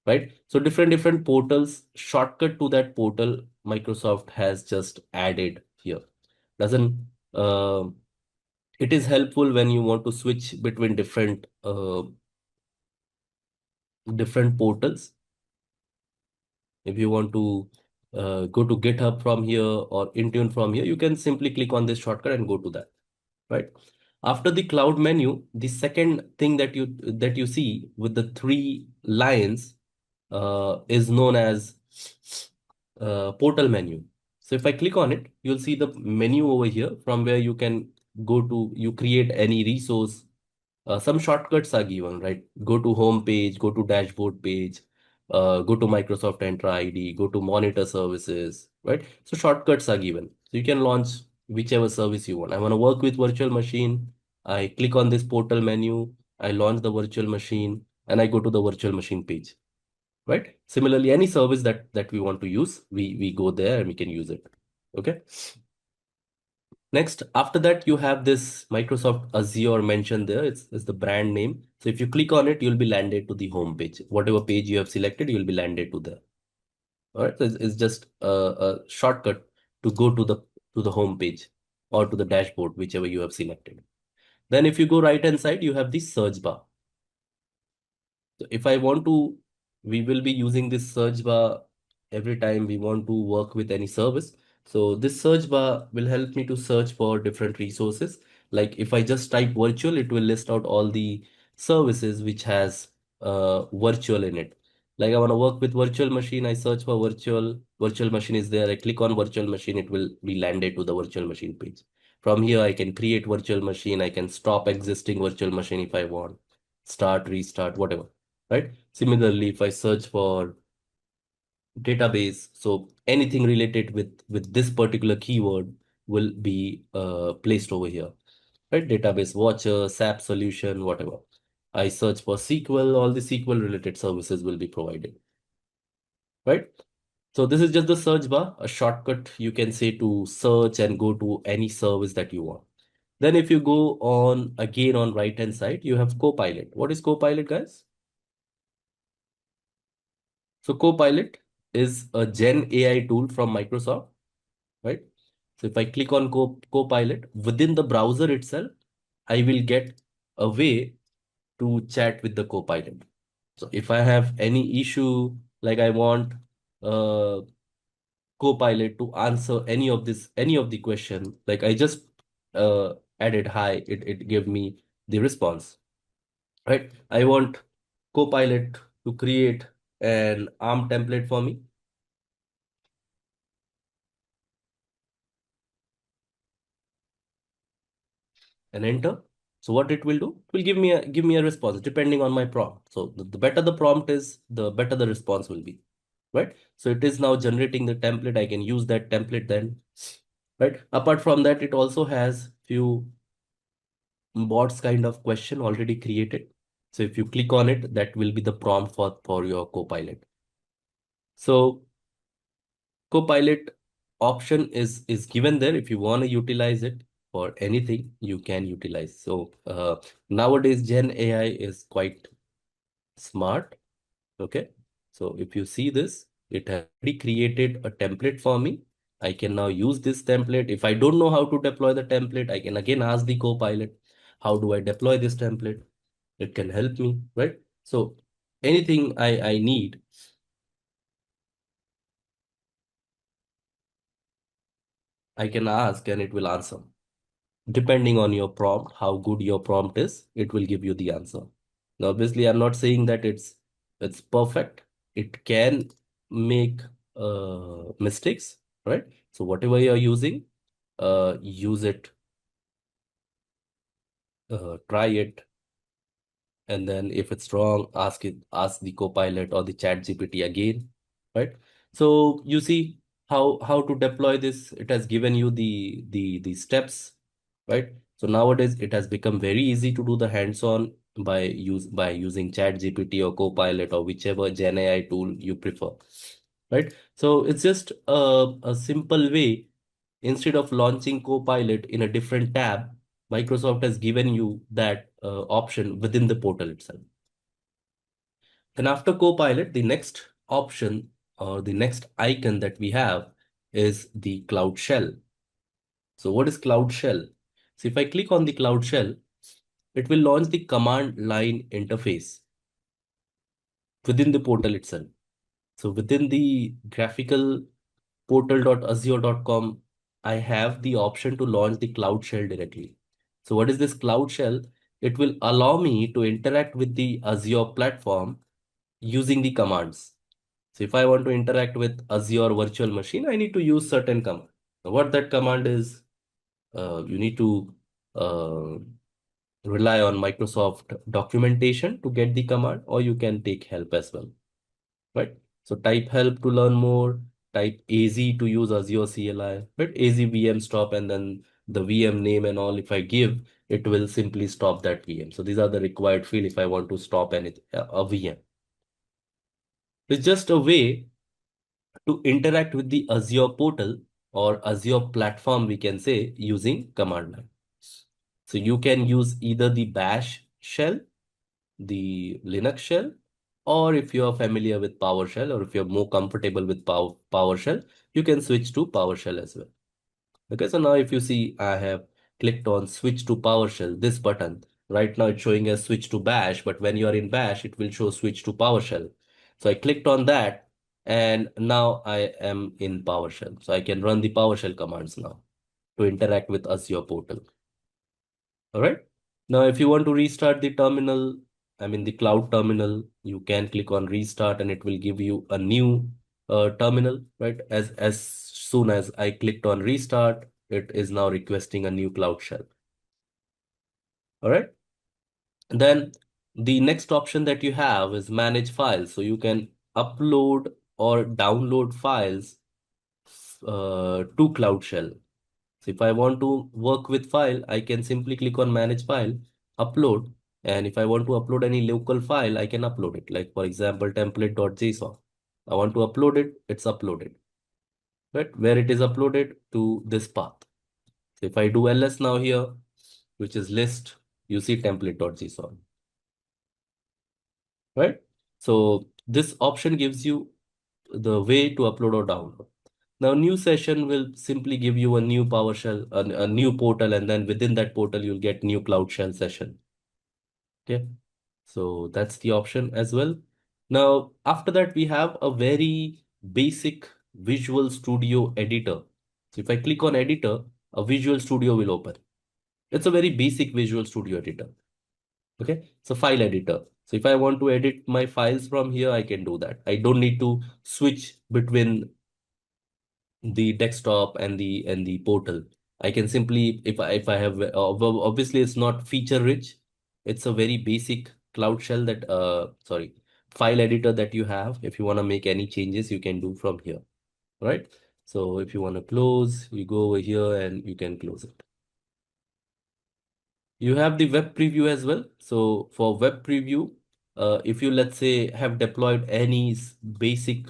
Right? So different portals, shortcut to that portal, Microsoft has just added here. Doesn't It is helpful when you want to switch between different portals. If you want to go to GitHub from here or Intune from here, you can simply click on this shortcut and go to that. Right? After the cloud menu, the second thing that you see with the 3 lines is known as portal menu. So if I click on it, you'll see the menu over here from where you can you create any resource. Some shortcuts are given, right? Go to home page, go to dashboard page, go to Microsoft Entra ID, go to monitor services, right? So shortcuts are given. So you can launch whichever service you want. I want to work with virtual machine. I click on this portal menu. I launch the virtual machine and I go to the virtual machine page, right? Similarly, any service that we want to use, we go there and we can use it. Okay. Next, after that, you have this Microsoft Azure mentioned there. It's the brand name. So if you click on it, you'll be landed to the home page. Whatever page you have selected, you'll be landed to there. All right. So it's just a shortcut to go to the home page or to the dashboard, whichever you have selected. Then if you go right hand side, you have the search bar. So if I want to, we will be using this search bar every time we want to work with any service. So this search bar will help me to search for different resources. Like if I just type virtual, it will list out all the services which has virtual in it. Like I want to work with virtual machine, I search for virtual machine is there. I click on virtual machine, it will be landed to the virtual machine page. From here, I can create virtual machine. I can stop existing virtual machine if I want, start, restart, whatever, right? Similarly, if I search for database, so anything related with this particular keyword will be placed over here, right? Database watcher, SAP solution, whatever. I search for SQL, all the SQL related services will be provided, right? So this is just the search bar, a shortcut you can say to search and go to any service that you want. Then if you go on again on right hand side, you have Copilot. What is Copilot, guys? So Copilot is a Gen AI tool from Microsoft, right? So if I click on Copilot within the browser itself, I will get a way to chat with the Copilot. So if I have any issue, like I want uh, Copilot to answer any of the question, like I just added hi, it gave me the response, right? I want Copilot to create an ARM template for me and enter. So what it will do, it will give me a response depending on my prompt. So the better the prompt is, the better the response will be, right? So it is now generating the template. I can use that template then, right? Apart from that, it also has few bots kind of question already created. So if you click on it, that will be the prompt for your Copilot. So Copilot option is given there. If you want to utilize it for anything, you can utilize. So nowadays, Gen AI is quite smart. Okay. So if you see this, it has already created a template for me. I can now use this template. If I don't know how to deploy the template, I can again ask the Copilot, how do I deploy this template? It can help me, right? So anything I need, I can ask and it will answer. Depending on your prompt, how good your prompt is, it will give you the answer. Now, obviously, I'm not saying that it's perfect. It can make mistakes, right? So whatever you're using, use it, try it, and then if it's wrong, ask the Copilot or the Chat GPT again, right? So you see how to deploy this. It has given you the steps, right? So nowadays it has become very easy to do the hands-on by using Chat GPT or Copilot or whichever Gen AI tool you prefer, right? So it's just a simple way. Instead of launching Copilot in a different tab, Microsoft has given you that option within the portal itself. Then after Copilot, the next option or the next icon that we have is the Cloud Shell. So what is Cloud Shell? So if I click on the Cloud Shell, it will launch the command line interface within the portal itself. So within the graphical portal.azure.com, I have the option to launch the Cloud Shell directly. So what is this Cloud Shell? It will allow me to interact with the Azure platform using the commands. So if I want to interact with Azure virtual machine, I need to use certain command. What that command is, you need to uh, rely on Microsoft documentation to get the command, or you can take help as well, right? So type help to learn more, type AZ to use Azure CLI, right? AZ VM stop, and then the VM name and all. If I give, it will simply stop that VM. So these are the required field if I want to stop a VM. It's just a way to interact with the Azure portal or Azure platform, we can say, using command line. So you can use either the Bash shell, the Linux shell, or if you are familiar with PowerShell, or if you're more comfortable with PowerShell, you can switch to PowerShell as well. Okay, so now if you see, I have clicked on switch to PowerShell, this button. Right now it's showing as switch to Bash, but when you are in Bash, it will show switch to PowerShell. So I clicked on that, and now I am in PowerShell. So I can run the PowerShell commands now to interact with Azure portal. All right. Now, if you want to restart the terminal, I mean the cloud terminal, you can click on restart and it will give you a new terminal, right? As soon as I clicked on restart, it is now requesting a new cloud shell. All right. Then the next option that you have is manage files. So you can upload or download files to Cloud Shell. So if I want to work with file, I can simply click on manage file, upload. And if I want to upload any local file, I can upload it. Like for example, template.json. I want to upload it, it's uploaded. Right? Where it is uploaded to this path. So if I do ls now here, which is list, you see template.json. Right? So this option gives you the way to upload or download. Now, new session will simply give you a new PowerShell, a new portal, and then within that portal, you'll get new Cloud Shell session. Okay, so that's the option as well. Now, after that, we have a very basic Visual Studio editor. So if I click on editor, a Visual Studio will open. It's a very basic Visual Studio editor. Okay, so file editor. So if I want to edit my files from here, I can do that. I don't need to switch between the desktop and the portal. I can simply, if I have, obviously it's not feature rich. It's a very basic cloud shell that sorry, file editor that you have. If you want to make any changes, you can do from here, right? So if you want to close, you go over here and you can close it. You have the web preview as well. So for web preview, if you, let's say, have deployed any basic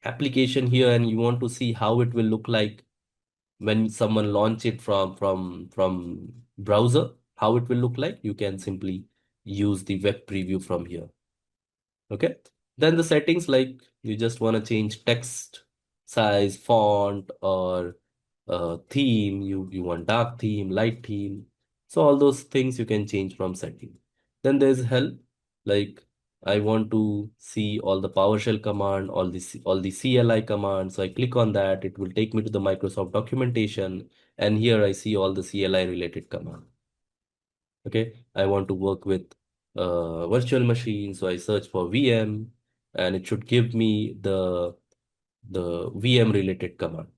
application here and you want to see how it will look like when someone launch it from browser, how it will look like, you can simply use the web preview from here. Okay, then the settings, like you just want to change text size, font, or theme. You want dark theme, light theme, so all those things you can change from setting. Then there's help, like I want to see all the PowerShell command, all the CLI commands. So I click on that, it will take me to the Microsoft documentation, and here I see all the CLI related command. Okay, I want to work with virtual machine, so I search for VM, and it should give me the VM related command.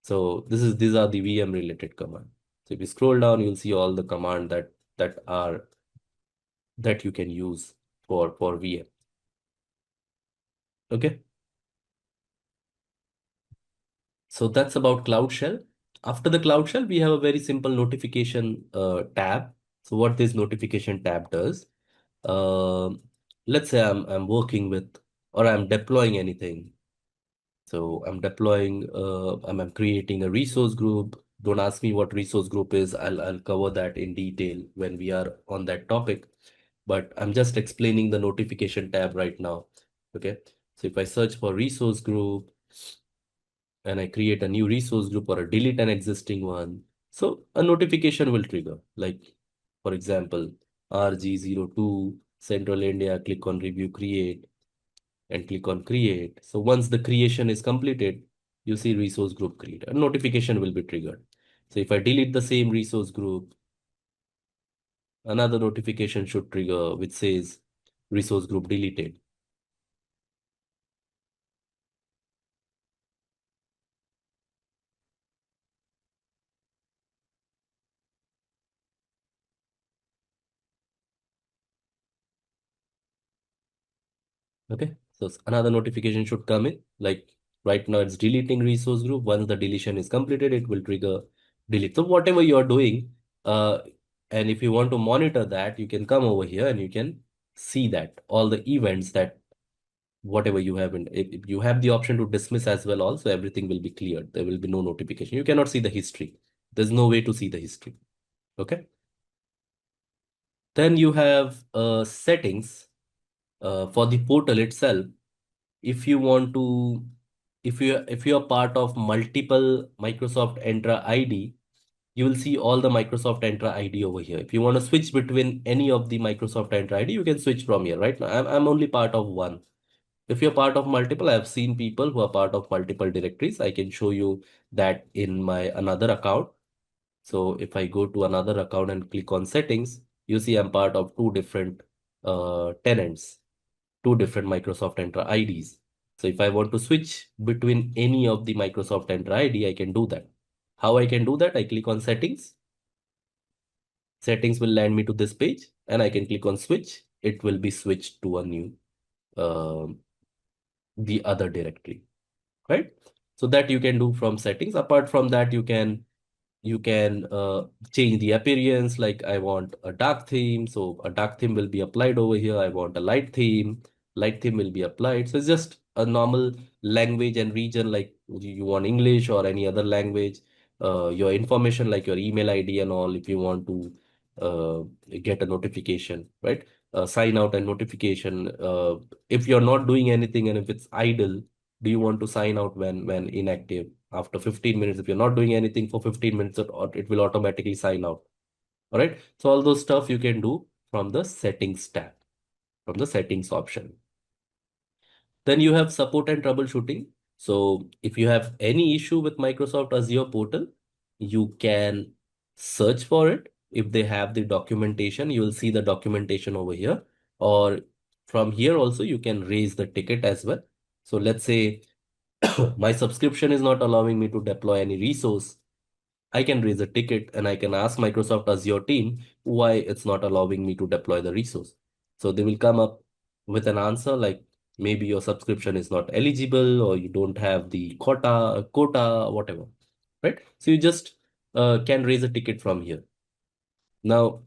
So these are the VM related command. So if you scroll down, you'll see all the command that you can use for VM. Okay, so that's about Cloud Shell. After the Cloud Shell, we have a very simple notification tab. So what this notification tab does, um, let's say I'm working with, or I'm deploying anything. So I'm creating a resource group. Don't ask me what resource group is. I'll cover that in detail when we are on that topic. But I'm just explaining the notification tab right now. Okay. So if I search for resource group and I create a new resource group or delete an existing one, so a notification will trigger. Like, for example, RG02 Central India, click on review create and click on create. So once the creation is completed, you see resource group create. A notification will be triggered. So if I delete the same resource group, another notification should trigger which says resource group deleted. Okay, so another notification should come in. Like right now, it's deleting resource group. Once the deletion is completed, it will trigger delete. So whatever you are doing, uh, and if you want to monitor that, you can come over here and you can see that all the events that whatever you have in, if you have the option to dismiss as well. Also, everything will be cleared. There will be no notification. You cannot see the history. There's no way to see the history. Okay. Then you have settings for the portal itself. If you want to, if you are part of multiple Microsoft Entra ID, you will see all the Microsoft Entra ID over here. If you want to switch between any of the Microsoft Entra ID, you can switch from here. Right now, I'm only part of one. If you're part of multiple, I've seen people who are part of multiple directories. I can show you that in my another account. So if I go to another account and click on settings, you see I'm part of two different tenants, two different Microsoft Entra IDs. So if I want to switch between any of the Microsoft Entra ID, I can do that. How I can do that? I click on settings. Settings will land me to this page and I can click on switch. It will be switched to a new, um the other directory, right? So that you can do from settings. Apart from that, you can change the appearance. Like I want a dark theme, so a dark theme will be applied over here. I want a light theme will be applied. So it's just a normal language and region, like you want English or any other language. Your information like your email ID and all, if you want to uh, get a notification, right? Sign out and notification. If you're not doing anything and if it's idle, do you want to sign out when inactive? After 15 minutes, if you're not doing anything for 15 minutes, it will automatically sign out. All right. So all those stuff you can do from the settings tab, from the settings option. Then you have support and troubleshooting. So if you have any issue with Microsoft Azure portal, you can search for it. If they have the documentation, you will see the documentation over here. Or from here also, you can raise the ticket as well. So let's say my subscription is not allowing me to deploy any resource. I can raise a ticket and I can ask Microsoft Azure team why it's not allowing me to deploy the resource. So they will come up with an answer like maybe your subscription is not eligible or you don't have the quota, whatever, right? So you just can raise a ticket from here. Now,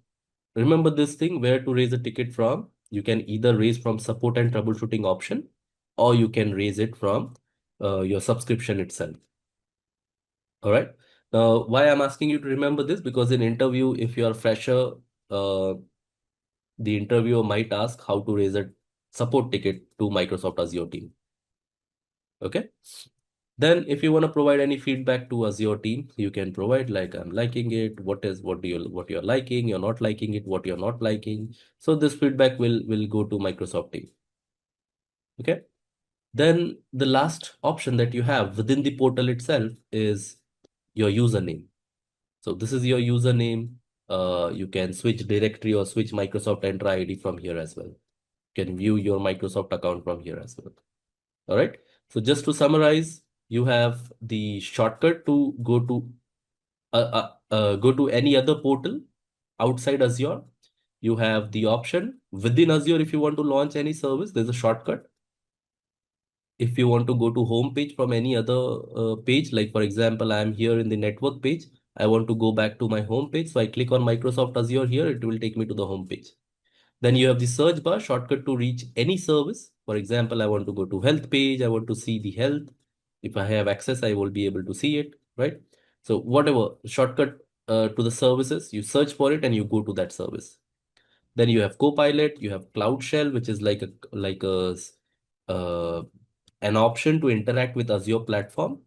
remember this thing where to raise a ticket from. You can either raise from support and troubleshooting option or you can raise it from your subscription itself. All right. Now, why I'm asking you to remember this? Because in interview, if you are fresher, uh, the interviewer might ask how to raise a support ticket to Microsoft Azure team. Okay. Then if you want to provide any feedback to Azure team, you can provide like, I'm liking it. What you're liking, you're not liking it, what you're not liking. So this feedback will go to Microsoft team. Okay. Then the last option that you have within the portal itself is your username. So this is your username. You can switch directory or switch Microsoft Entra ID from here as well. You can view your Microsoft account from here as well. All right. So just to summarize, you have the shortcut to go to any other portal outside Azure. You have the option within Azure if you want to launch any service. There's a shortcut. If you want to go to home page from any other page, like for example, I'm here in the network page. I want to go back to my home page. So I click on Microsoft Azure here. It will take me to the home page. Then you have the search bar shortcut to reach any service. For example, I want to go to health page. I want to see the health. If I have access, I will be able to see it, right? So whatever shortcut to the services, you search for it and you go to that service. Then you have Copilot, you have Cloud Shell, which is uh, an option to interact with Azure platform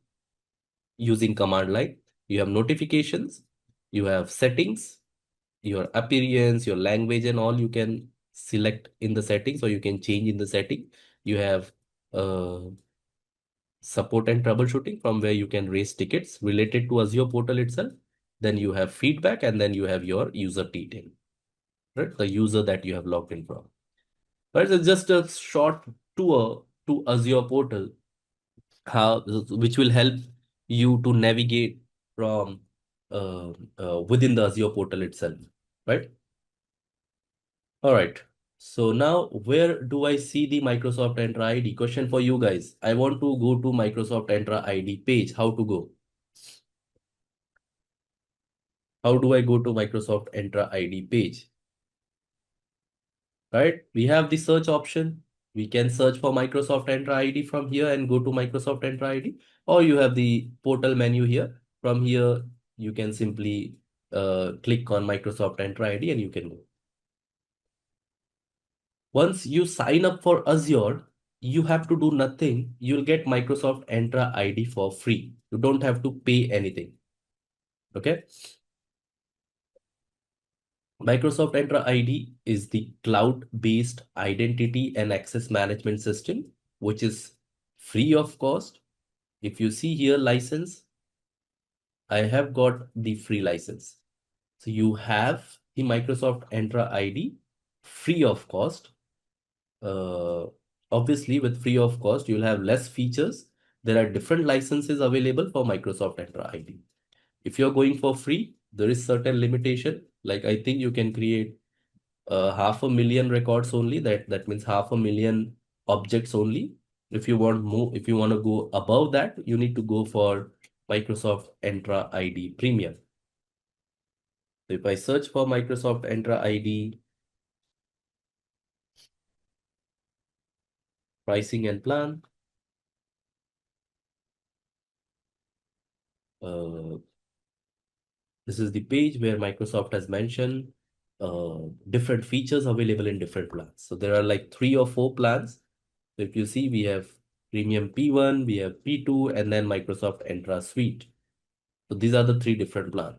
using command line. You have notifications, you have settings, your appearance, your language, and all you can select in the settings or you can change in the setting. You have uh, support and troubleshooting from where you can raise tickets related to Azure portal itself. Then you have feedback and then you have your user detail, right? The user that you have logged in from. Right, so just a short tour to Azure portal, how which will help you to navigate from within the Azure portal itself, right? All right. So now where do I see the Microsoft Entra ID? Question for you guys. I want to go to Microsoft Entra ID page. How to go? How do I go to Microsoft Entra ID page? Right? We have the search option. We can search for Microsoft Entra ID from here and go to Microsoft Entra ID. Or you have the portal menu here. From here, you can simply click on Microsoft Entra ID and you can go. Once you sign up for Azure, you have to do nothing. You'll get Microsoft Entra ID for free. You don't have to pay anything. Okay. Microsoft Entra ID is the cloud-based identity and access management system, which is free of cost. If you see here license, I have got the free license. So you have the Microsoft Entra ID free of cost. Uh, Obviously, with free of cost, you'll have less features. There are different licenses available for Microsoft Entra ID. If you're going for free, there is certain limitation. Like I think you can create 500,000 records only. That means 500,000 objects only. If you want more, if you want to go above that, you need to go for Microsoft Entra ID Premium. So if I search for Microsoft Entra ID, pricing and plan, uh, this is the page where Microsoft has mentioned different features available in different plans. So there are like 3 or 4 plans. So if you see, we have Premium P1, we have P2, and then Microsoft Entra Suite. So these are the 3 different plans.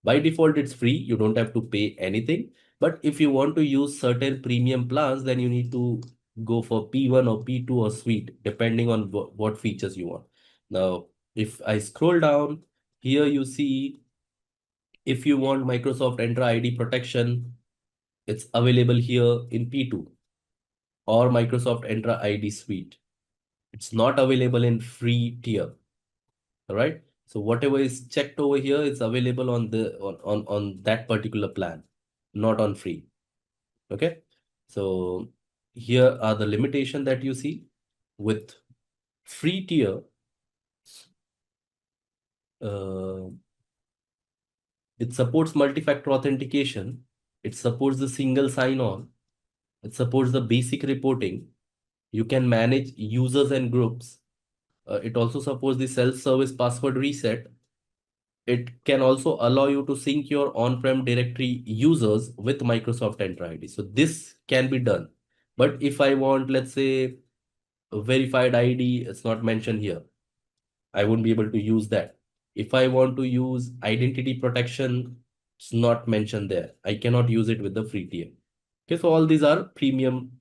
By default, it's free. You don't have to pay anything. But if you want to use certain premium plans, then you need to go for P1 or P2 or Suite, depending on what features you want. Now, if I scroll down, here you see if you want Microsoft Entra ID protection, it's available here in P2 or Microsoft Entra ID Suite. It's not available in free tier. All right. So whatever is checked over here is available on on that particular plan, not on free. Okay. So here are the limitation that you see with free tier. Uh, it supports multi-factor authentication. It supports the single sign-on. It supports the basic reporting. You can manage users and groups. It also supports the self-service password reset. It can also allow you to sync your on-prem directory users with Microsoft Entra ID. So this can be done. But if I want, let's say, a verified ID, it's not mentioned here. I won't be able to use that. If I want to use identity protection, it's not mentioned there. I cannot use it with the free tier. Okay, so all these are premium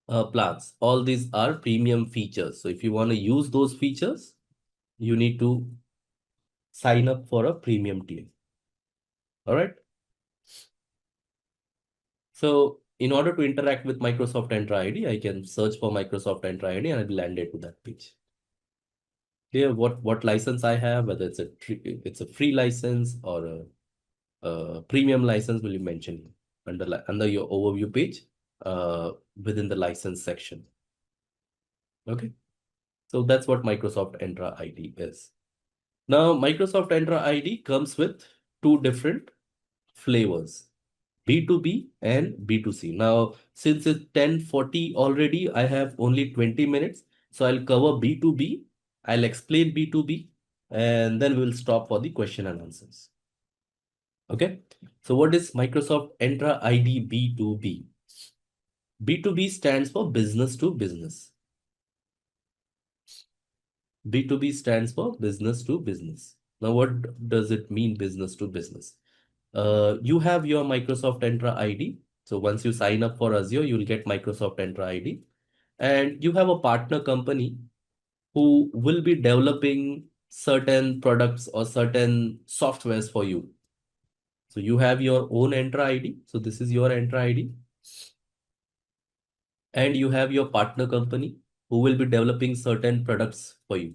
plans. All these are premium features. So if you want to use those features, you need to sign up for a premium tier. All right. So in order to interact with Microsoft Entra ID, I can search for Microsoft Entra ID and I'll be landed to that page. Here, what license I have, whether it's a free license or a premium license, will you mention under your overview page within the license section. Okay, so that's what Microsoft Entra ID is. Now, Microsoft Entra ID comes with two different flavors, B2B and B2C. Now, since it's 10:40 already, I have only 20 minutes. So I'll cover B2B, I'll explain B2B, and then we'll stop for the question and answers. Okay. So what is Microsoft Entra ID B2B? B2B stands for business to business. B2B stands for business to business. Now, what does it mean business to business? You have your Microsoft Entra ID. So once you sign up for Azure, you'll get Microsoft Entra ID. And you have a partner company who will be developing certain products or certain softwares for you. So you have your own Entra ID. So this is your Entra ID. And you have your partner company who will be developing certain products for you.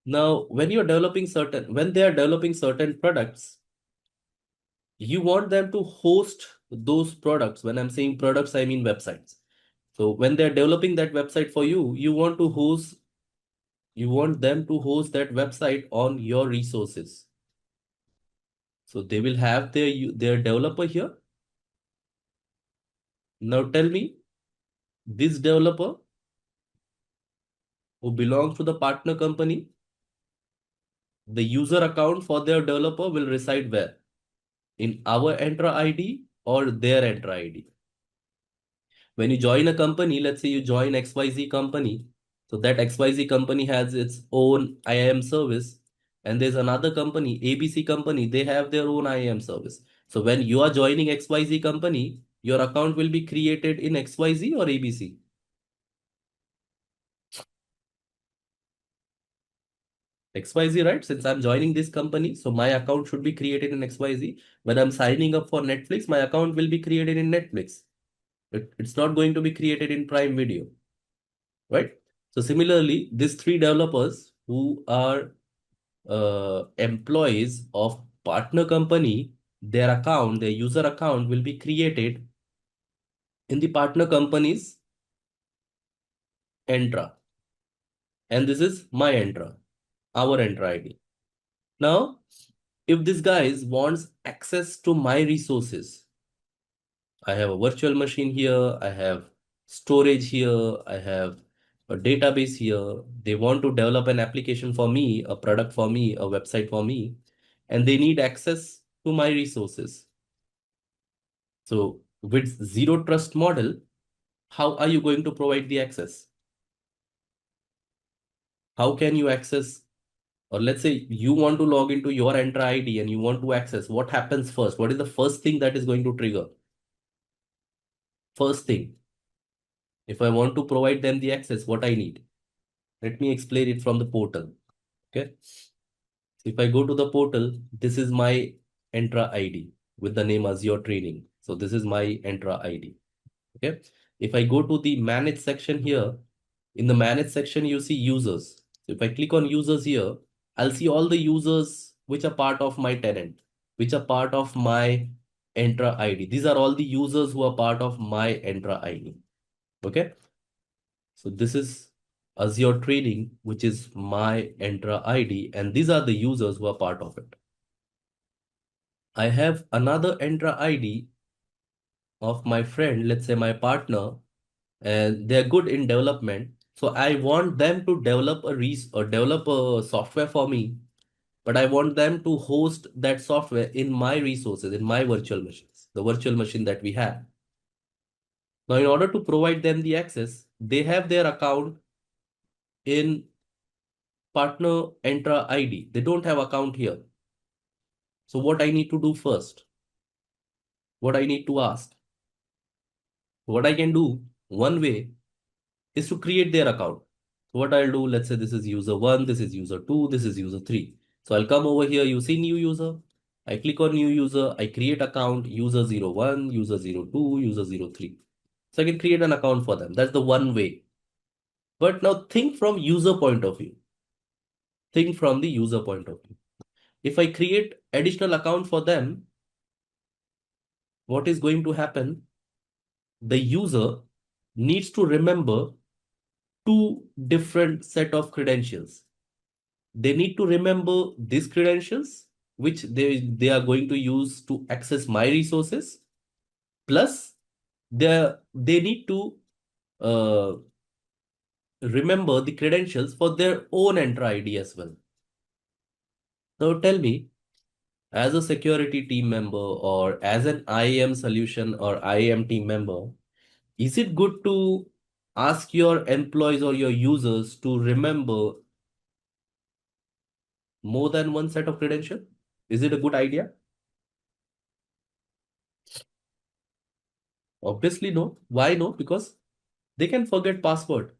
Now, when they are developing certain products, you want them to host those products. When I'm saying products, I mean websites. So when they're developing that website for you, you want them to host that website on your resources. So they will have their developer here. Now tell me, this developer who belongs to the partner company, the user account for their developer will reside where? In our Entra ID or their Entra ID? When you join a company, let's say you join XYZ company, so that XYZ company has its own IAM service, and there's another company, ABC company, they have their own IAM service. So when you are joining XYZ company, your account will be created in XYZ or ABC? XYZ, right? Since I'm joining this company, so my account should be created in XYZ. When I'm signing up for Netflix, my account will be created in Netflix. It's not going to be created in Prime Video, right? So similarly, these three developers who are employees of partner company, their user account will be created in the partner company's Entra. And this is my Entra, our Entra ID. Now, if this guy wants access to my resources, I have a virtual machine here, I have storage here, I have a database here. They want to develop an application for me, a product for me, a website for me, and they need access to my resources. So with zero trust model, how are you going to provide the access? How can you access, or let's say you want to log into your Entra ID and you want to access, what happens first? What is the first thing that is going to trigger? First thing, if I want to provide them the access, what I need? Let me explain it from the portal. Okay. So if I go to the portal, this is my Entra ID with the name Azure Training. So this is my Entra ID. Okay. If I go to the manage section here, in the manage section, you see users. So if I click on users here, I'll see all the users which are part of my tenant, which are part of my Entra ID. These are all the users who are part of my Entra ID. Okay. So this is Azure Training, which is my Entra ID, and these are the users who are part of it. I have another Entra ID of my friend, let's say my partner, and they're good in development. So I want them to develop develop a software for me, but I want them to host that software in my resources, in my virtual machines, the virtual machine that we have. Now, in order to provide them the access, they have their account in partner Entra ID. They don't have account here. So what I need to do first? What I need to ask? What I can do, one way is to create their account. So what I'll do, let's say this is user 1, this is user 2, this is user 3. So I'll come over here, you see new user. I click on new user, I create account user 01, user 02, user 03. So I can create an account for them. That's the one way. But now think from user point of view. Think from the user point of view. If I create additional account for them, what is going to happen? The user needs to remember two different set of credentials. They need to remember these credentials, which they are going to use to access my resources. Plus, they need to uh, remember the credentials for their own Entra ID as well. Now tell me, as a security team member or as an IAM solution or IAM team member, is it good to ask your employees or your users to remember more than one set of credentials? Is it a good idea? Obviously, no. Why no? Because they can forget password.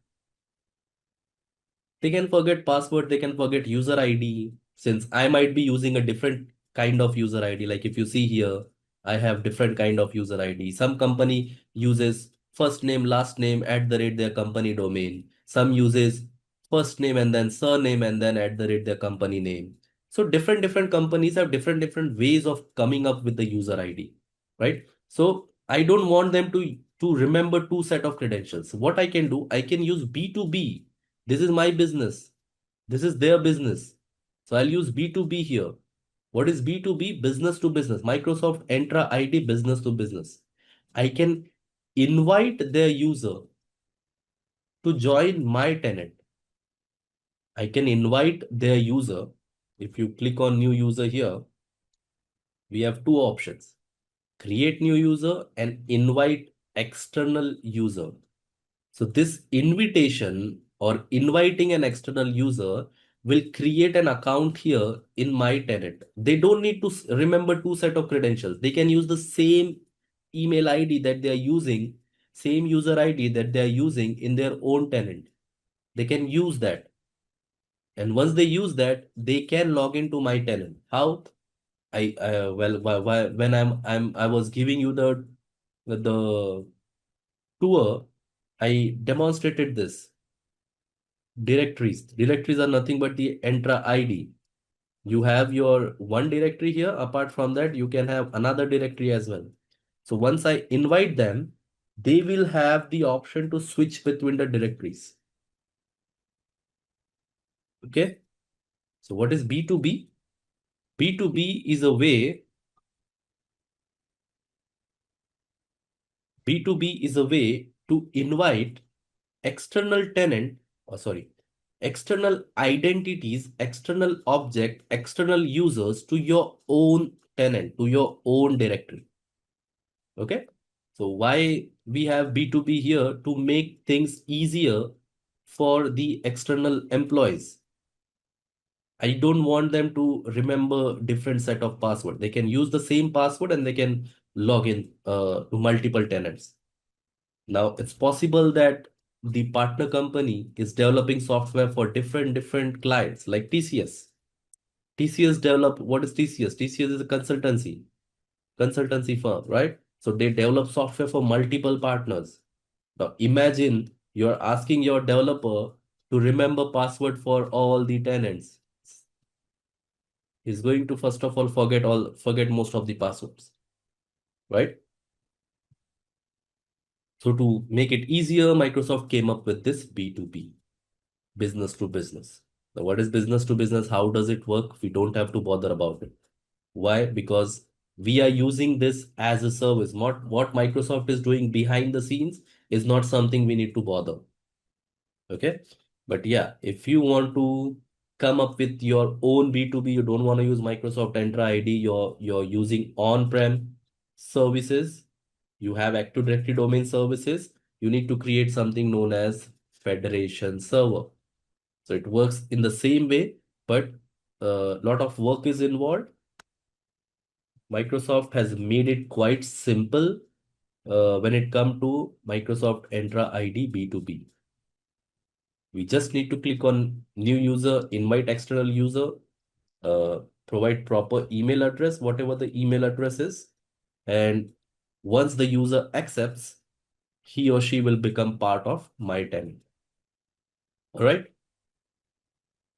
They can forget password, they can forget user ID. Since I might be using a different kind of user ID, like if you see here, I have different kind of user ID. Some company uses first name, last name at the rate their company domain. Some uses first name and then surname and then at the rate their company name. So different companies have different ways of coming up with the user ID, right? So I don't want them to remember two set of credentials. What I can do, I can use B2B. This is my business. This is their business. So I'll use B2B here. What is B2B? Business to business. Microsoft Entra ID business to business. I can invite their user to join my tenant. I can invite their user. If you click on new user here, we have two options. Create new user and invite external user. So this invitation or inviting an external user will create an account here in my tenant. They don't need to remember two set of credentials. They can use the same email ID that they are using, same user ID that they are using in their own tenant. They can use that. And once they use that, they can log into my tenant. How? Well, when I was giving you the tour, I demonstrated this. Directories. Directories are nothing but the Entra ID. You have your one directory here. Apart from that, you can have another directory as well. So once I invite them, they will have the option to switch between the directories. Okay. So what is B2B? B2B is a way, B2B is a way to invite external tenant, or sorry, external identities, external object, external users to your own tenant, to your own directory. Okay. So why we have B2B here? To make things easier for the external employees. I don't want them to remember different set of password. They can use the same password and they can log in to multiple tenants. Now it's possible that the partner company is developing software for different clients like TCS. TCS develop, what is TCS? TCS is a consultancy firm, right? So they develop software for multiple partners. Now imagine you're asking your developer to remember password for all the tenants. He's going to first of all forget most of the passwords, right? So to make it easier, Microsoft came up with this B2B, business to business. Now, what is business to business? How does it work? We don't have to bother about it. Why? Because we are using this as a service. What Microsoft is doing behind the scenes is not something we need to bother. Okay. But yeah, if you want to come up with your own B2B, you don't want to use Microsoft Entra ID, you're using on-prem services, you have Active Directory domain services, you need to create something known as Federation Server. So it works in the same way, but a lot of work is involved. Microsoft has made it quite simple when it comes to Microsoft Entra ID B2B. We just need to click on new user, invite external user, provide proper email address, whatever the email address is. And once the user accepts, he or she will become part of my tenant. All right.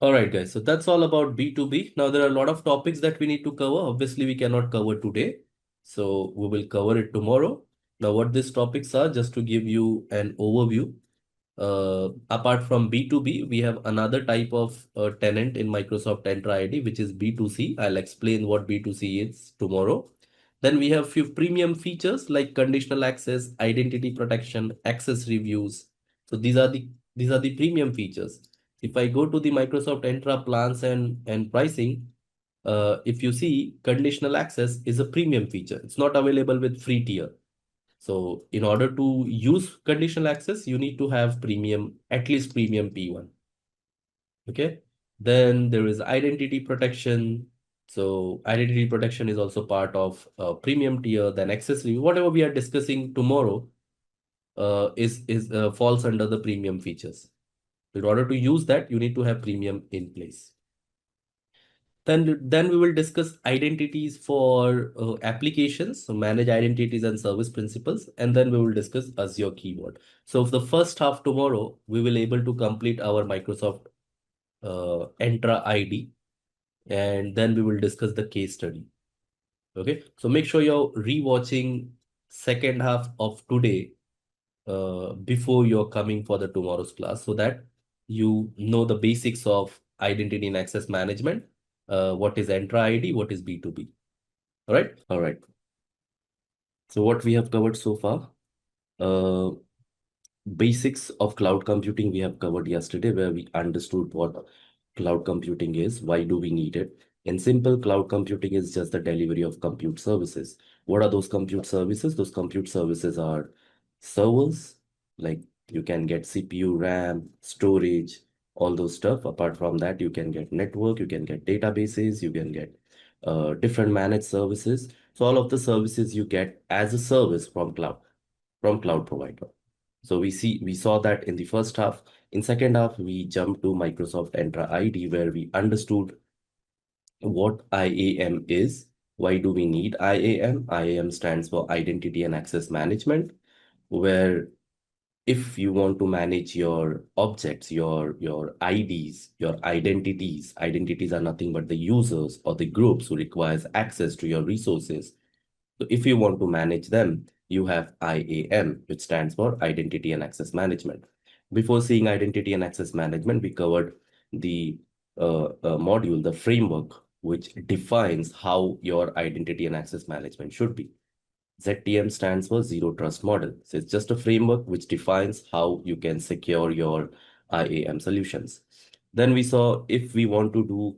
All right, guys. So that's all about B2B. Now, there are a lot of topics that we need to cover. Obviously, we cannot cover today. So we will cover it tomorrow. Now, what these topics are, just to give you an overview. Apart from B2B, we have another type of tenant in Microsoft Entra ID, which is B2C. I'll explain what B2C is tomorrow. Then we have few premium features like conditional access, identity protection, access reviews. So these are the premium features. If I go to the Microsoft Entra plans and pricing, if you see conditional access is a premium feature. It's not available with free tier. So in order to use conditional access, you need to have premium, at least premium P1. Okay. Then there is identity protection. So identity protection is also part of premium tier. Then access review, whatever we are discussing tomorrow, is falls under the premium features. In order to use that, you need to have premium in place. Then we will discuss identities for applications, so manage identities and service principles, and then we will discuss Azure keyword. So for the first half tomorrow, we will able to complete our Microsoft Entra ID, and then we will discuss the case study. Okay, so make sure you're rewatching second half of today before you're coming for the tomorrow's class, so that you know the basics of identity and access management. What is Entra ID? What is B2B? All right. All right. So what we have covered so far, uh, basics of cloud computing we have covered yesterday, where we understood what cloud computing is, why do we need it. In simple, cloud computing is just the delivery of compute services. What are those compute services? Those compute services are servers, like you can get CPU, RAM, storage, all those stuff. Apart from that, you can get network, you can get databases, you can get different managed services. So all of the services you get as a service from cloud provider. So we saw that in the first half. In second half, we jumped to Microsoft Entra ID, where we understood what IAM is. Why do we need IAM? IAM stands for Identity and Access Management, where if you want to manage your objects, your IDs, your identities are nothing but the users or the groups who requires access to your resources. So if you want to manage them, you have IAM, which stands for Identity and Access Management. Before seeing Identity and Access Management, we covered the module, the framework, which defines how your identity and access management should be. ZTM stands for Zero Trust Model. So it's just a framework which defines how you can secure your IAM solutions. Then we saw if we want to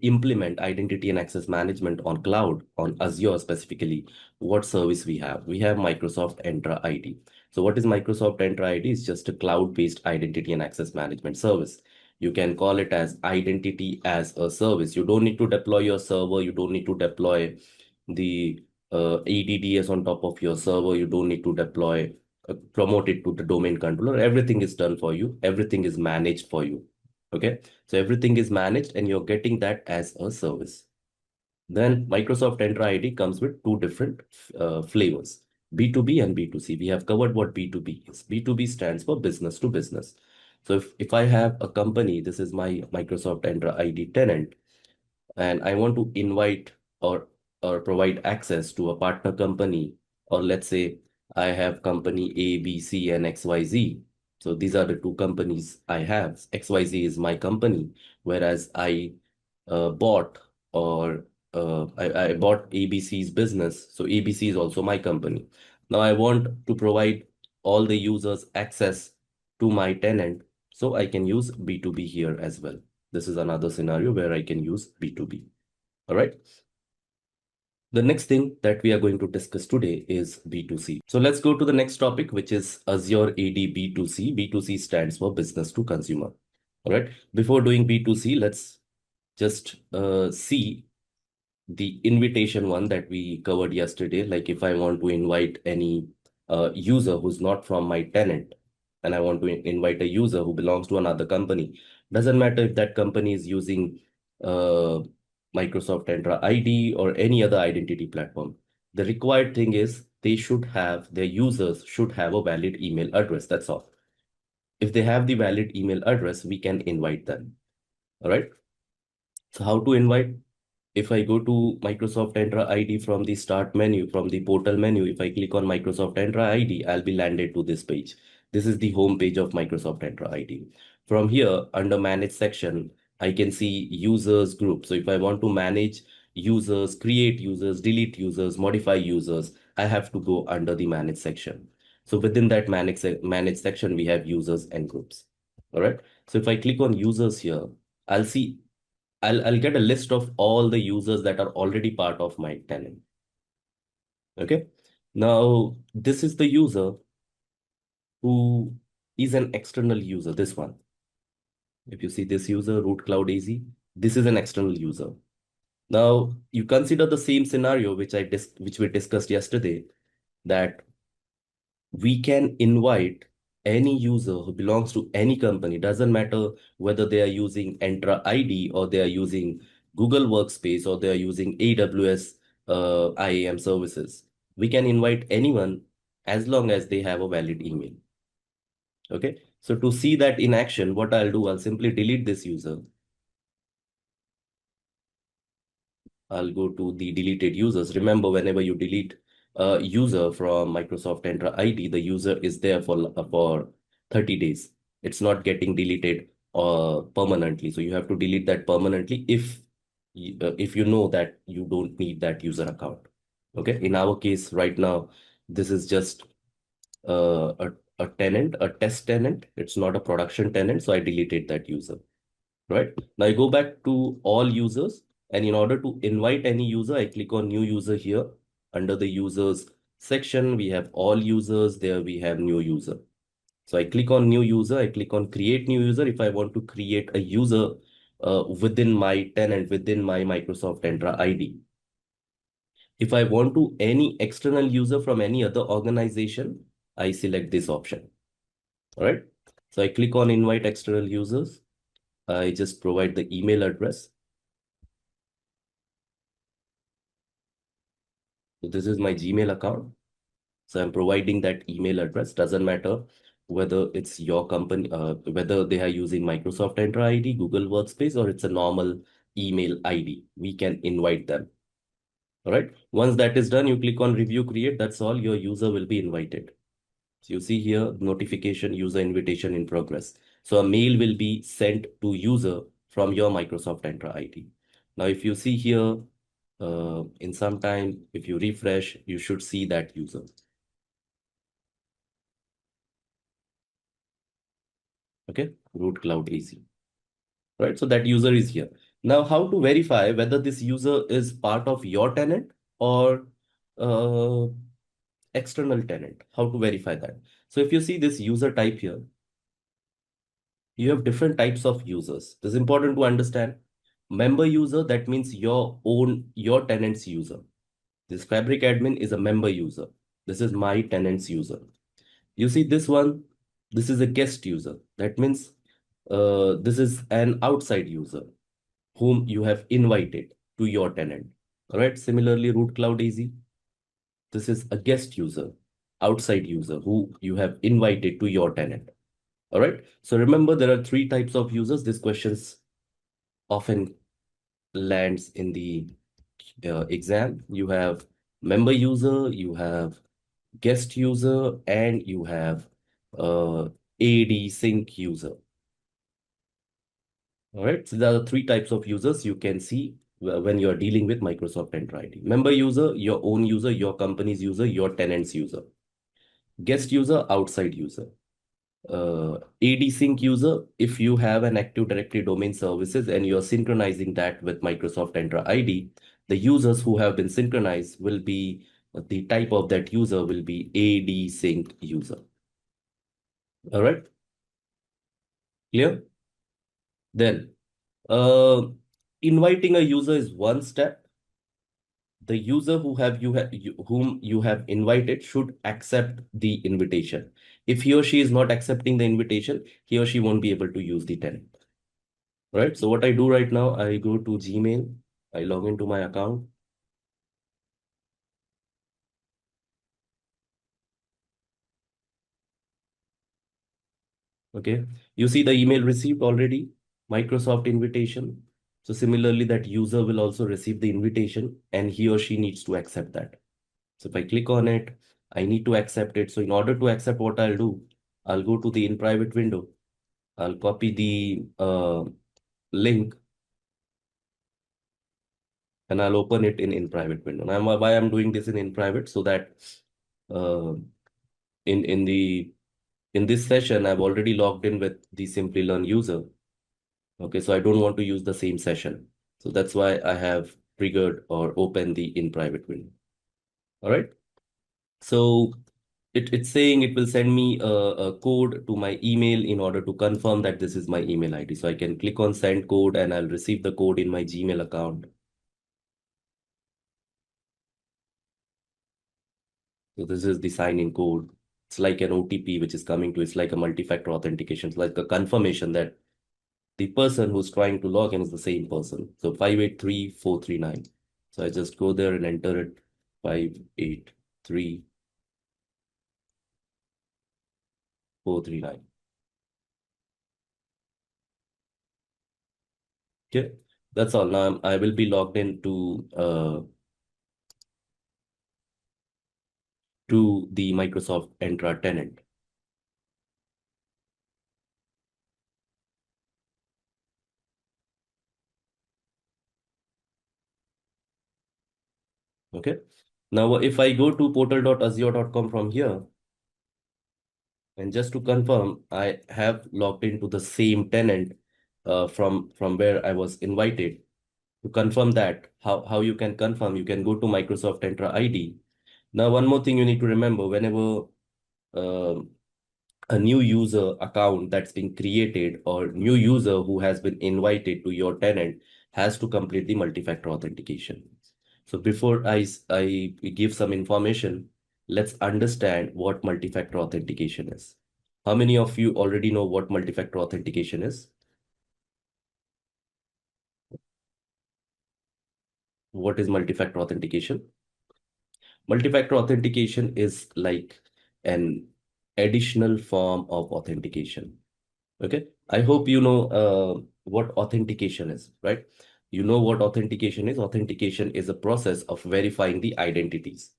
implement identity and access management on cloud, on Azure specifically, what service we have? We have Microsoft Entra ID. So what is Microsoft Entra ID? It's just a cloud-based identity and access management service. You can call it as identity as a service. You don't need to deploy your server. You don't need to deploy the ADDS on top of your server. You don't need to deploy, promote it to the domain controller. Everything is done for you. Everything is managed for you. Okay, so everything is managed and you're getting that as a service. Then Microsoft Entra ID comes with two different flavors, B2B and B2C. We have covered what B2B is. B2B stands for business to business. So if I have a company, this is my Microsoft Entra ID tenant, and I want to invite or provide access to a partner company, or let's say I have company A, B, C, and XYZ. So these are the two companies I have. XYZ is my company, whereas I bought or I bought ABC's business. So ABC is also my company. Now I want to provide all the users access to my tenant, so I can use B2B here as well. This is another scenario where I can use B2B. All right. The next thing that we are going to discuss today is B2C. So let's go to the next topic, which is Azure AD B2C. B2C stands for business to consumer. All right. Before doing B2C, let's just see the invitation one that we covered yesterday. Like if I want to invite any user who's not from my tenant, and I want to invite a user who belongs to another company, doesn't matter if that company is using uh, Microsoft Entra ID or any other identity platform. The required thing is their users should have a valid email address. That's all. If they have the valid email address, we can invite them. All right. So how to invite? If I go to Microsoft Entra ID from the start menu, from the portal menu, if I click on Microsoft Entra ID, I'll be landed to this page. This is the home page of Microsoft Entra ID. From here, under manage section, I can see users group. So if I want to manage users, create users, delete users, modify users, I have to go under the manage section. So within that manage section, we have users and groups. All right. So if I click on users here, I'll see I'll get a list of all the users that are already part of my tenant. Okay. Now, this is the user who is an external user, this one. If you see this user, root cloud AZ, this is an external user. Now, you consider the same scenario which we discussed yesterday, that we can invite any user who belongs to any company, doesn't matter whether they are using Entra ID or they are using Google Workspace or they are using AWS IAM services. We can invite anyone as long as they have a valid email. Okay. So to see that in action, what I'll do, I'll simply delete this user. I'll go to the deleted users. Remember, whenever you delete a user from Microsoft Entra ID, the user is there for 30 days. It's not getting deleted permanently. So you have to delete that permanently if you know that you don't need that user account. Okay. In our case right now, this is just a tenant, a test tenant. It's not a production tenant. So I deleted that user. Right. Now I go back to all users, and in order to invite any user, I click on new user here. Under the users section, we have all users. There we have new user. So I click on new user. I click on create new user. If I want to create a user within my tenant, within my Microsoft Entra ID. If I want to any external user from any other organization, I select this option. All right. So I click on invite external users. I just provide the email address. So this is my Gmail account. So I'm providing that email address. Doesn't matter whether it's your company, whether they are using Microsoft Entra ID, Google Workspace, or it's a normal email ID. We can invite them. All right. Once that is done, you click on review create. That's all. Your user will be invited. So you see here notification user invitation in progress. So a mail will be sent to user from your Microsoft Entra ID. Now, if you see here, in some time, if you refresh, you should see that user. Okay, root cloud AZ. Right, so that user is here. Now, how to verify whether this user is part of your tenant or uh, external tenant? How to verify that? So if you see this user type here, you have different types of users. This is important to understand. Member user, that means your tenant's user. This Fabric admin is a member user. This is my tenant's user. You see this one, this is a guest user. That means this is an outside user whom you have invited to your tenant. All right. Similarly, root cloud AZ, this is a guest user, outside user who you have invited to your tenant. All right. So remember, there are three types of users. This questions often lands in the exam. You have member user, you have guest user, and you have AD sync user. All right. So there are three types of users you can see when you're dealing with Microsoft Entra ID. Member user, your own user, your company's user, your tenant's user. Guest user, outside user. AD sync user, if you have an Active Directory domain services and you're synchronizing that with Microsoft Entra ID, The users who have been synchronized will be, the type of that user will be AD sync user. All right, clear? Then inviting a user is one step. The user whom you have invited should accept the invitation. If he or she is not accepting the invitation, he or she won't be able to use the tenant. Right? So what I do right now, I go to Gmail, I log into my account. Okay, you see the email received already, Microsoft invitation. So similarly, that user will also receive the invitation and he or she needs to accept that. So if I click on it, I need to accept it. So in order to accept, what I'll do, I'll go to the in private window. I'll copy the link and I'll open it in private window. Now, why I'm doing this in private, so that uh, in the in this session, I've already logged in with the Simplilearn user. Okay, so I don't want to use the same session. So that's why I have triggered or opened the in private window. All right. So it's saying it will send me a code to my email in order to confirm that this is my email ID. So I can click on send code and I'll receive the code in my Gmail account. So this is the sign-in code. It's like an OTP which is coming to, it's like a multi-factor authentication. It's like a confirmation that the person who's trying to log in is the same person. So 583439. So I just go there and enter it, 583439. Okay, that's all. Now I will be logged in to the Microsoft Entra tenant. Okay. Now, if I go to portal.azure.com from here, and just to confirm, I have logged into the same tenant from where I was invited. To confirm that, how you can confirm, you can go to Microsoft Entra ID. Now, one more thing you need to remember, whenever um a new user account that's been created or new user who has been invited to your tenant has to complete the multi-factor authentication. So before I give some information, let's understand what multi-factor authentication is. How many of you already know what multi-factor authentication is? What is multi-factor authentication? Multi-factor authentication is like an additional form of authentication. Okay, I hope you know what authentication is, right? You know what authentication is. Authentication is a process of verifying the identities,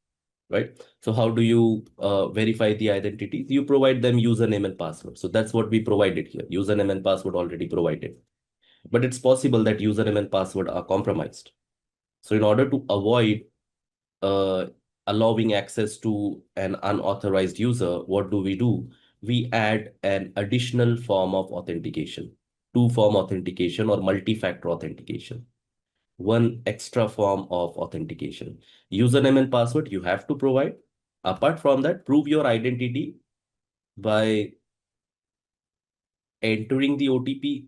right? So how do you verify the identities? You provide them username and password. So that's what we provided here. Username and password already provided. But it's possible that username and password are compromised. So in order to avoid uh, allowing access to an unauthorized user, what do? We add an additional form of authentication, two-form authentication or multi-factor authentication, one extra form of authentication. Username and password you have to provide. Apart from that, prove your identity by entering the OTP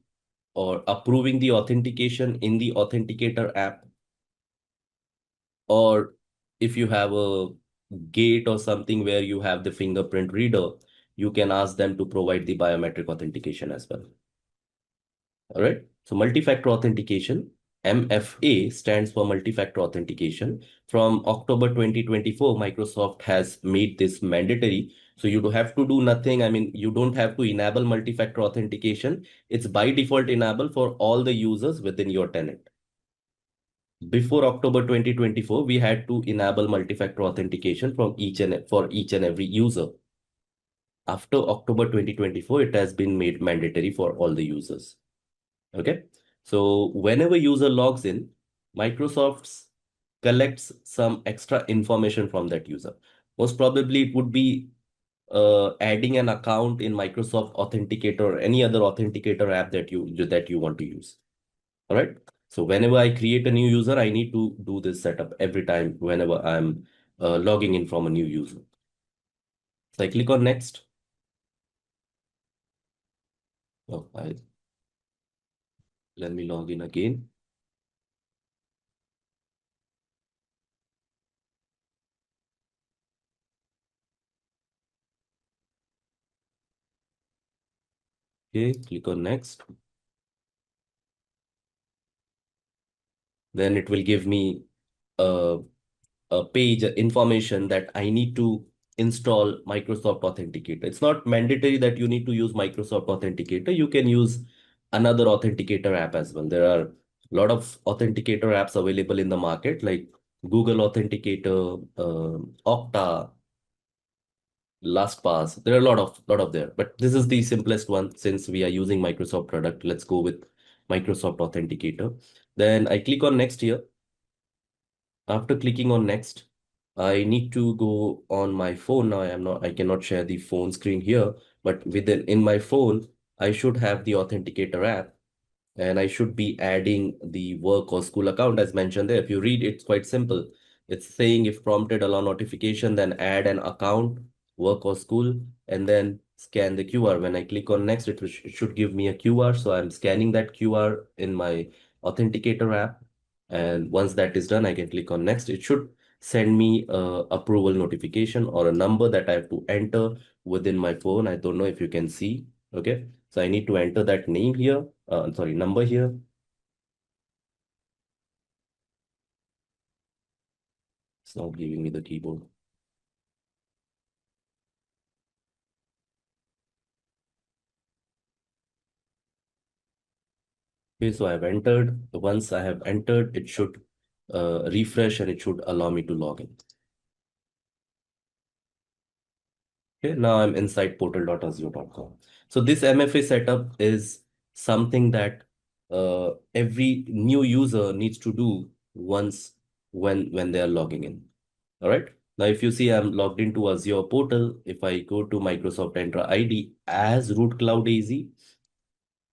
or approving the authentication in the Authenticator app, or if you have a gate or something where you have the fingerprint reader, you can ask them to provide the biometric authentication as well. All right. So multi-factor authentication, MFA stands for multi-factor authentication. From October 2024, Microsoft has made this mandatory. So you don't have to do nothing. I mean, you don't have to enable multi-factor authentication. It's by default enable for all the users within your tenant. Before October 2024, we had to enable multi-factor authentication for each and every user. After October 2024, it has been made mandatory for all the users. Okay. So whenever user logs in, Microsoft collects some extra information from that user. Most probably it would be adding an account in Microsoft Authenticator or any other authenticator app that you want to use. All right. So whenever I create a new user, I need to do this setup every time whenever I'm logging in from a new user. So I click on next. Oh, let me log in again. Okay, click on next. Then it will give me a, a page information that I need to install Microsoft Authenticator. It's not mandatory that you need to use Microsoft Authenticator. You can use another authenticator app as well. There are a lot of authenticator apps available in the market, like Google Authenticator, Okta, LastPass. There are a lot of there, but this is the simplest one since we are using Microsoft product. Let's go with Microsoft Authenticator. Then I click on next here. After clicking on next, I need to go on my phone. Now I cannot share the phone screen here, but in my phone, I should have the Authenticator app and I should be adding the work or school account as mentioned there. If you read, it's quite simple. It's saying if prompted, allow notification, then add an account, work or school, and then scan the QR. When I click on next, it should give me a QR. So I'm scanning that QR in my Authenticator app. And once that is done, I can click on next. It should send me a approval notification or a number that I have to enter within my phone. I don't know if you can see. Okay. So I need to enter that name here, sorry, number here. It's not giving me the keyboard. Okay, so I've entered. Once I have entered, it should refresh and it should allow me to log in. Okay, now I'm inside portal.azure.com. So this MFA setup is something that every new user needs to do once when they are logging in. All right. Now, if you see I'm logged into Azure portal, if I go to Microsoft Entra ID as root cloud AZ,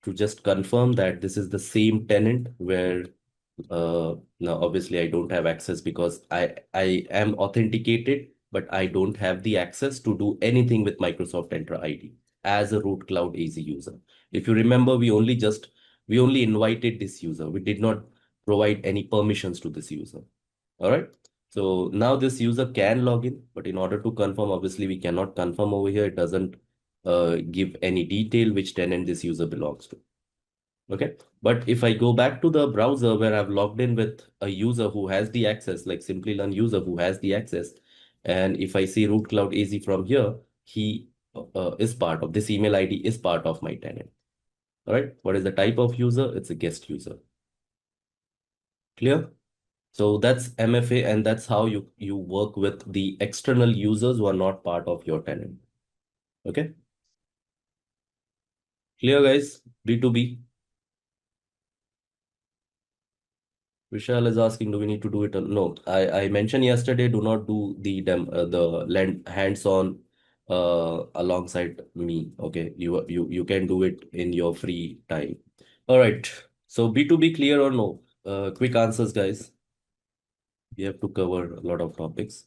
to just confirm that this is the same tenant where now obviously I don't have access because I am authenticated, but I don't have the access to do anything with Microsoft Entra ID as a root cloud AZ user. If you remember, we only invited this user. We did not provide any permissions to this user. All right. So now this user can log in, but in order to confirm, obviously we cannot confirm over here. It doesn't give any detail which tenant this user belongs to. Okay. But if I go back to the browser where I've logged in with a user who has the access, like Simplilearn user who has the access, and if I see root cloud AZ from here, he is part of this email ID is part of my tenant. All right. What is the type of user? It's a guest user. Clear? So that's MFA, and that's how you work with the external users who are not part of your tenant. Okay, clear, guys? B2B. Vishal is asking, do we need to do it? No, I mentioned yesterday, do not do the hands-on alongside me. Okay, you can do it in your free time. All right. So B2B clear or no? Quick answers, guys. We have to cover a lot of topics.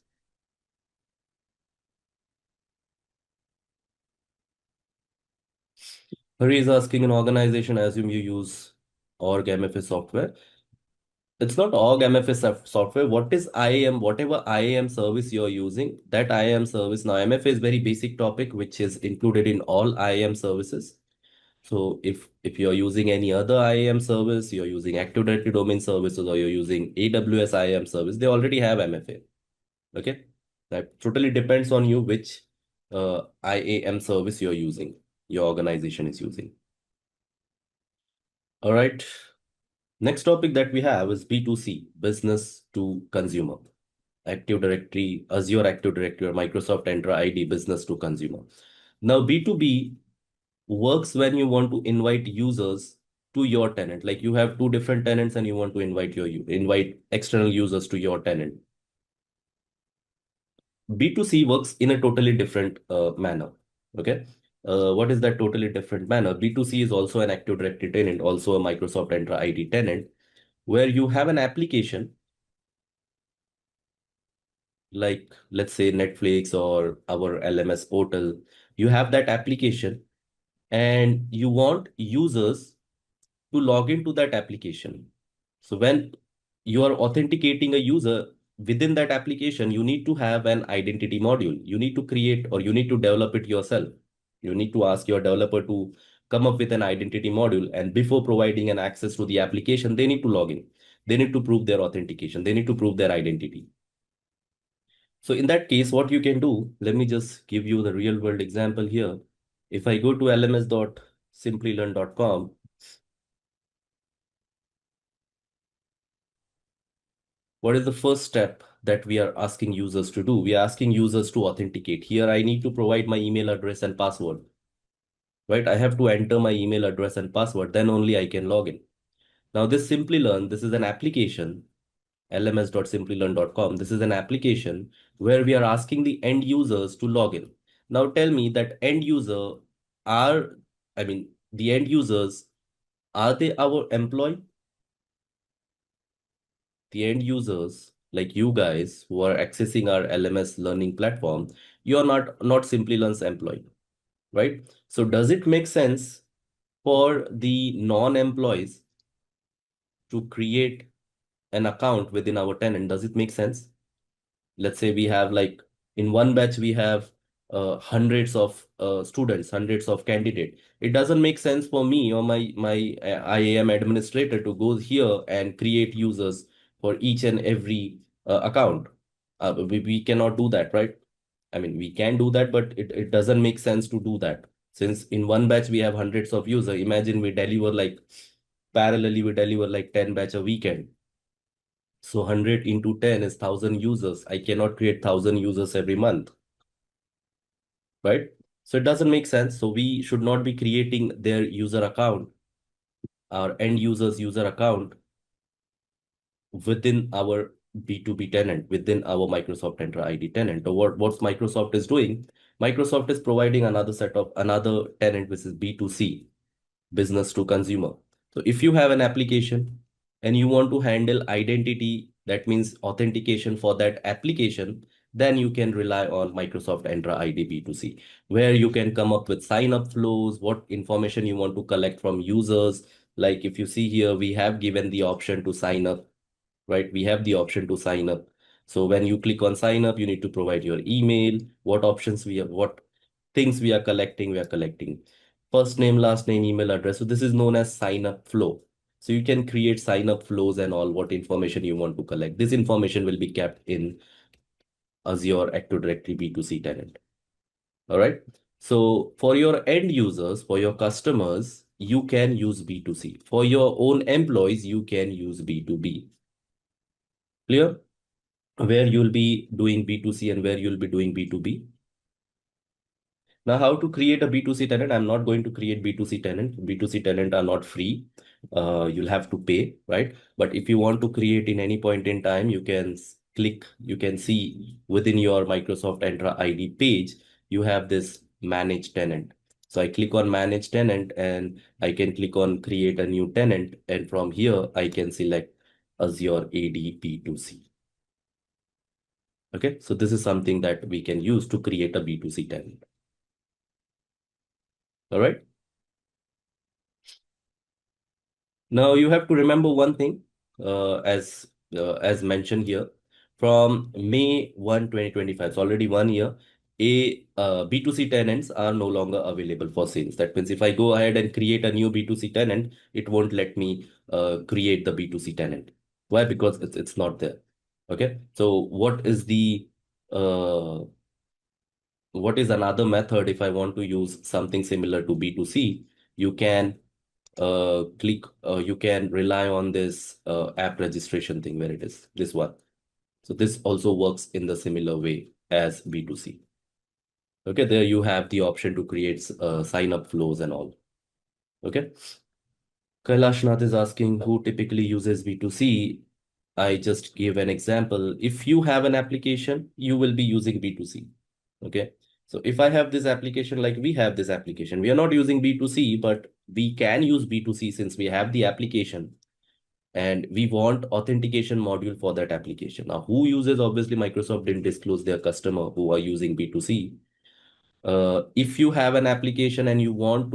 Hari is asking an organization, I assume you use org MFA software. It's not org MFA software. What is IAM? Whatever IAM service you're using, that IAM service. Now, MFA is very basic topic, which is included in all IAM services. So if you're using any other IAM service, you're using Active Directory domain services, or you're using AWS IAM service, they already have MFA. Okay. That totally depends on you which IAM service you're using, your organization is using. All right. Next topic that we have is B2C, business to consumer. Active Directory, Azure Active Directory, or Microsoft Entra ID, business to consumer. Now, B2B works when you want to invite users to your tenant. Like you have two different tenants and you want to invite external users to your tenant. B2C works in a totally different manner. Okay. What is that totally different manner? B2C is also an Active Directory tenant, also a Microsoft Entra ID tenant. where you have an application like, let's say, Netflix or our LMS portal. You have that application and you want users to log into that application. So when you are authenticating a user within that application, you need to have an identity module. You need to create, or you need to develop it yourself. You need to ask your developer to come up with an identity module, and before providing an access to the application, they need to log in. They need to prove their authentication. They need to prove their identity. So in that case, what you can do, let me just give you the real world example here. If I go to lms.simplilearn.com, what is the first step that we are asking users to do? We are asking users to authenticate. Here, I need to provide my email address and password, right? I have to enter my email address and password, then only I can log in. Now, this Simplilearn, this is an application, lms.simplilearn.com. This is an application where we are asking the end users to log in. Now, tell me that end user are, I mean, the end users, are they our employee? The end users, like you guys who are accessing our LMS learning platform, you are not Simplilearn's employee, right? So does it make sense for the non-employees to create an account within our tenant? Does it make sense? Let's say we have, like, in one batch we have hundreds of students, hundreds of candidates. It doesn't make sense for me or my IAM administrator to go here and create users for each and every account. We cannot do that, right? I mean, we can do that, but it doesn't make sense to do that. Since in one batch we have hundreds of users, imagine we deliver like parallelly, we deliver like 10 batch a weekend. So 100 into 10 is 1,000 users. I cannot create 1,000 users every month, right? So it doesn't make sense. So we should not be creating their user account, our end users user account within our B2B tenant, within our Microsoft Entra ID tenant. Or what's Microsoft is doing? Microsoft is providing another tenant, which is B2C, business to consumer. So if you have an application and you want to handle identity, that means authentication for that application, then you can rely on Microsoft Entra ID B2C, where you can come up with sign up flows, what information you want to collect from users. Like if you see here, we have given the option to sign up, right? We have the option to sign up. So when you click on sign up, you need to provide your email, what options we have, what things we are collecting. We are collecting first name, last name, email address. So this is known as sign up flow. So you can create sign up flows and all, what information you want to collect. This information will be kept in Azure Active Directory B2C tenant. All right. So for your end users, for your customers, you can use B2C. For your own employees, you can use B2B. Clear? Where you'll be doing B2C and where you'll be doing B2B. Now, how to create a B2C tenant? I'm not going to create B2C tenant. B2C tenant are not free. You'll have to pay, right? But if you want to create in any point in time, you can click, you can see within your Microsoft Entra ID page, you have this manage tenant. So I click on manage tenant and I can click on create a new tenant. And from here, I can select Azure AD B2C. Okay, so this is something that we can use to create a B2C tenant. All right. Now you have to remember one thing, as mentioned here, from May 1, 2025, it's already 1 year, B2C tenants are no longer available for sales. That means if I go ahead and create a new B2C tenant, it won't let me create the B2C tenant. Why? Because it's not there. Okay. So what is another method if I want to use something similar to B2C? You can you can rely on this app registration thing, where it is this one. So this also works in the similar way as B2C. Okay, there you have the option to create sign up flows and all. Okay. Kailashnath is asking who typically uses B2C. I just gave an example. If you have an application, you will be using B2C. Okay. So if I have this application, like we have this application, we are not using B2C, but we can use B2C since we have the application. and we want authentication module for that application. Now, who uses, obviously Microsoft didn't disclose their customer who are using B2C. If you have an application and you don't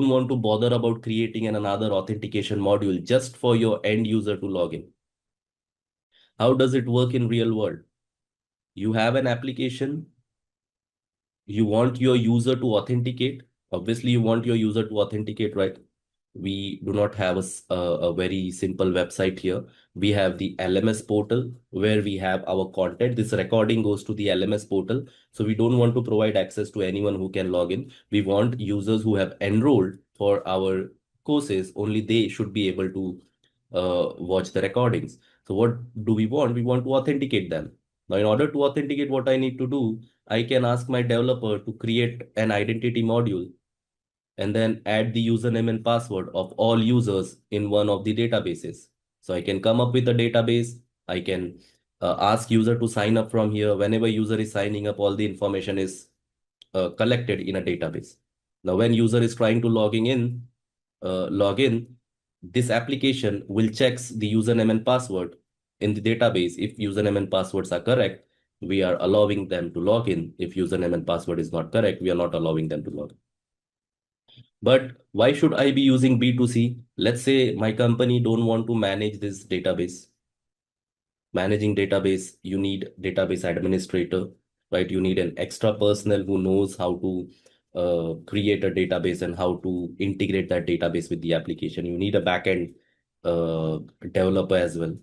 want to bother about creating another authentication module just for your end user to log in. How does it work in real world? You have an application, you want your user to authenticate. Obviously, you want your user to authenticate, right? We do not have a very simple website here. We have the LMS portal where we have our content. This recording goes to the LMS portal. So we don't want to provide access to anyone who can log in. We want users who have enrolled for our courses, only they should be able to watch the recordings. So what do we want? We want to authenticate them. Now, in order to authenticate, what I need to do, I can ask my developer to create an identity module and then add the username and password of all users in one of the databases. So I can come up with a database. I can ask user to sign up from here. Whenever user is signing up, all the information is collected in a database. Now, when user is trying to log in, this application will checks the username and password in the database. If username and passwords are correct, we are allowing them to log in. If username and password is not correct, we are not allowing them to log in. But why should I be using B2C? Let's say my company don't want to manage this database. Managing database, you need database administrator, right? You need an extra personnel who knows how to create a database and how to integrate that database with the application. You need a backend developer as well.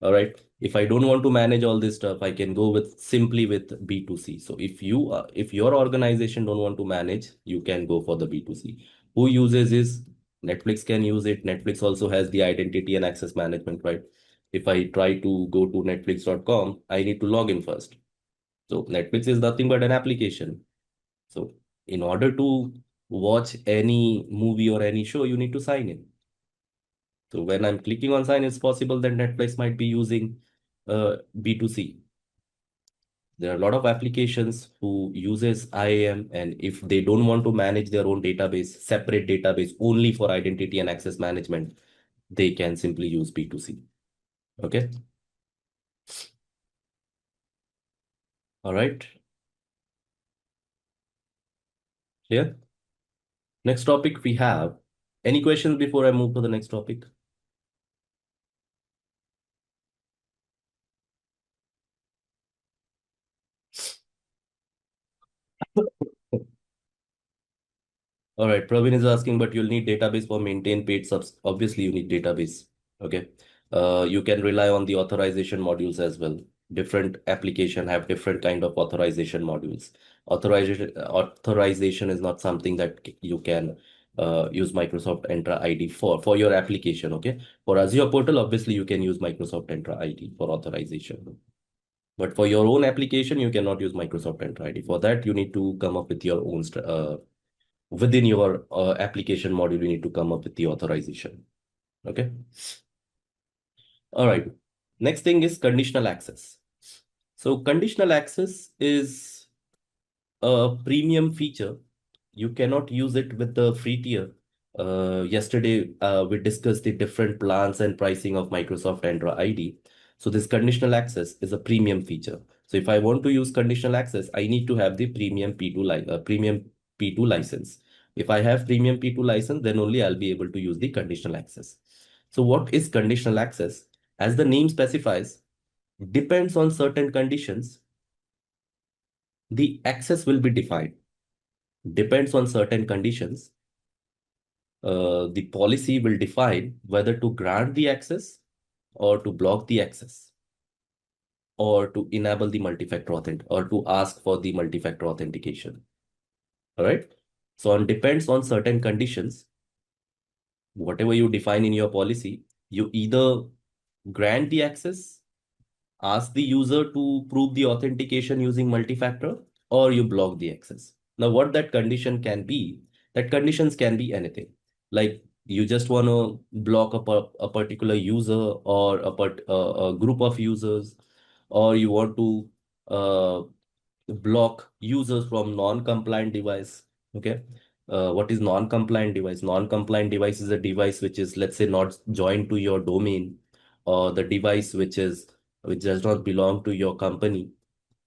All right. If I don't want to manage all this stuff, I can go with simply with B2C. So if your organization don't want to manage, you can go for the B2C. Who uses is Netflix can use it. Netflix also has the identity and access management, right? If I try to go to netflix.com, I need to log in first. So Netflix is nothing but an application. So in order to watch any movie or any show, you need to sign in. So when I'm clicking on sign, it's possible that Netflix might be using B2C. There are a lot of applications who uses IAM, and if they don't want to manage their own database, separate database only for identity and access management, they can simply use B2C. Okay. All right. Clear? Next topic we have. Any questions before I move to the next topic? All right, Praveen is asking, but you'll need database for maintain paid subs. Obviously, you need database. Okay. You can rely on the authorization modules as well. Different application have different kind of authorization modules. Authorization is not something that you can use Microsoft Entra ID for your application. Okay. For Azure portal, obviously you can use Microsoft Entra ID for authorization. But for your own application, you cannot use Microsoft Entra ID. For that, you need to come up with your own within your application module, you need to come up with the authorization. Okay. All right. Next thing is conditional access. So conditional access is a premium feature. You cannot use it with the free tier. Yesterday, we discussed the different plans and pricing of Microsoft Entra ID. So this conditional access is a premium feature. So if I want to use conditional access, I need to have the premium P2 license. If I have premium P2 license, then only I'll be able to use the conditional access. So what is conditional access? As the name specifies, depends on certain conditions, the access will be defined. Depends on certain conditions, the policy will define whether to grant the access or to block the access or to enable the multi-factor authentic or to ask for the multi-factor authentication. All right. So it depends on certain conditions. Whatever you define in your policy, you either grant the access, ask the user to prove the authentication using multi-factor, or you block the access. Now, what that condition can be, that conditions can be anything. Like you just want to block a particular user or a group of users, or you want to block users from non-compliant device. Okay. what is non-compliant device? Non-compliant device is a device which is, let's say, not joined to your domain, or the device which does not belong to your company.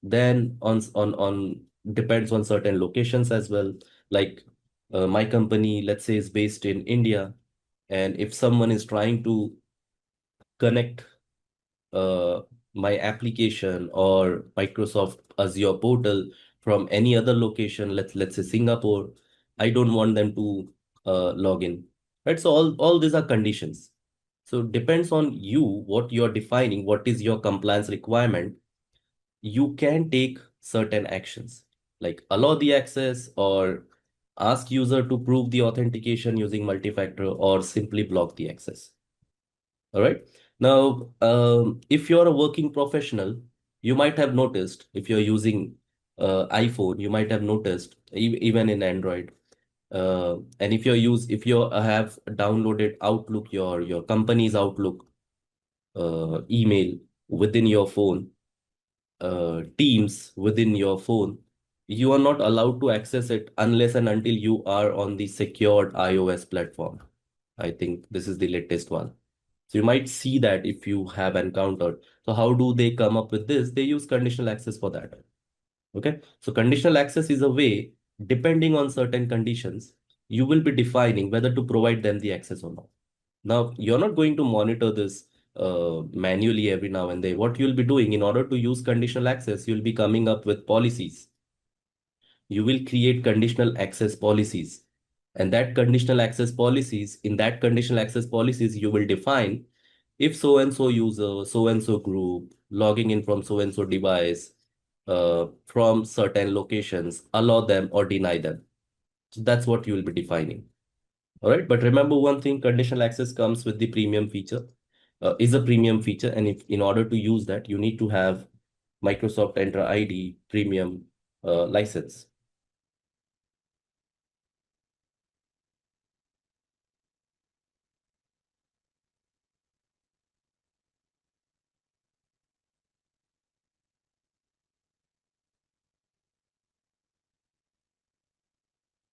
Then on depends on certain locations as well. Like my company, let's say, is based in India, and if someone is trying to connect uh, my application or Microsoft Azure portal from any other location, let's say Singapore, I don't want them to log in. Right? So all these are conditions. So depends on you what you're defining, what is your compliance requirement. You can take certain actions like allow the access or ask user to prove the authentication using multi-factor or simply block the access. All right. Now, if you're a working professional, you might have noticed if you're using iPhone, you might have noticed even in Android. And if you have downloaded Outlook, your company's Outlook email within your phone, Teams within your phone, you are not allowed to access it unless and until you are on the secured iOS platform. I think this is the latest one. So you might see that if you have encountered. So how do they come up with this? They use conditional access for that. Okay. So conditional access is a way, depending on certain conditions, you will be defining whether to provide them the access or not. Now, you're not going to monitor this manually every now and then. What you'll be doing in order to use conditional access, you'll be coming up with policies. You will create conditional access policies. And that conditional access policies, in that conditional access policies, you will define if so and so user, so and so group, logging in from so and so device, from certain locations, allow them or deny them. So that's what you will be defining. All right. But remember one thing, conditional access comes with the premium feature, is a premium feature. And if in order to use that, you need to have Microsoft Entra ID premium license.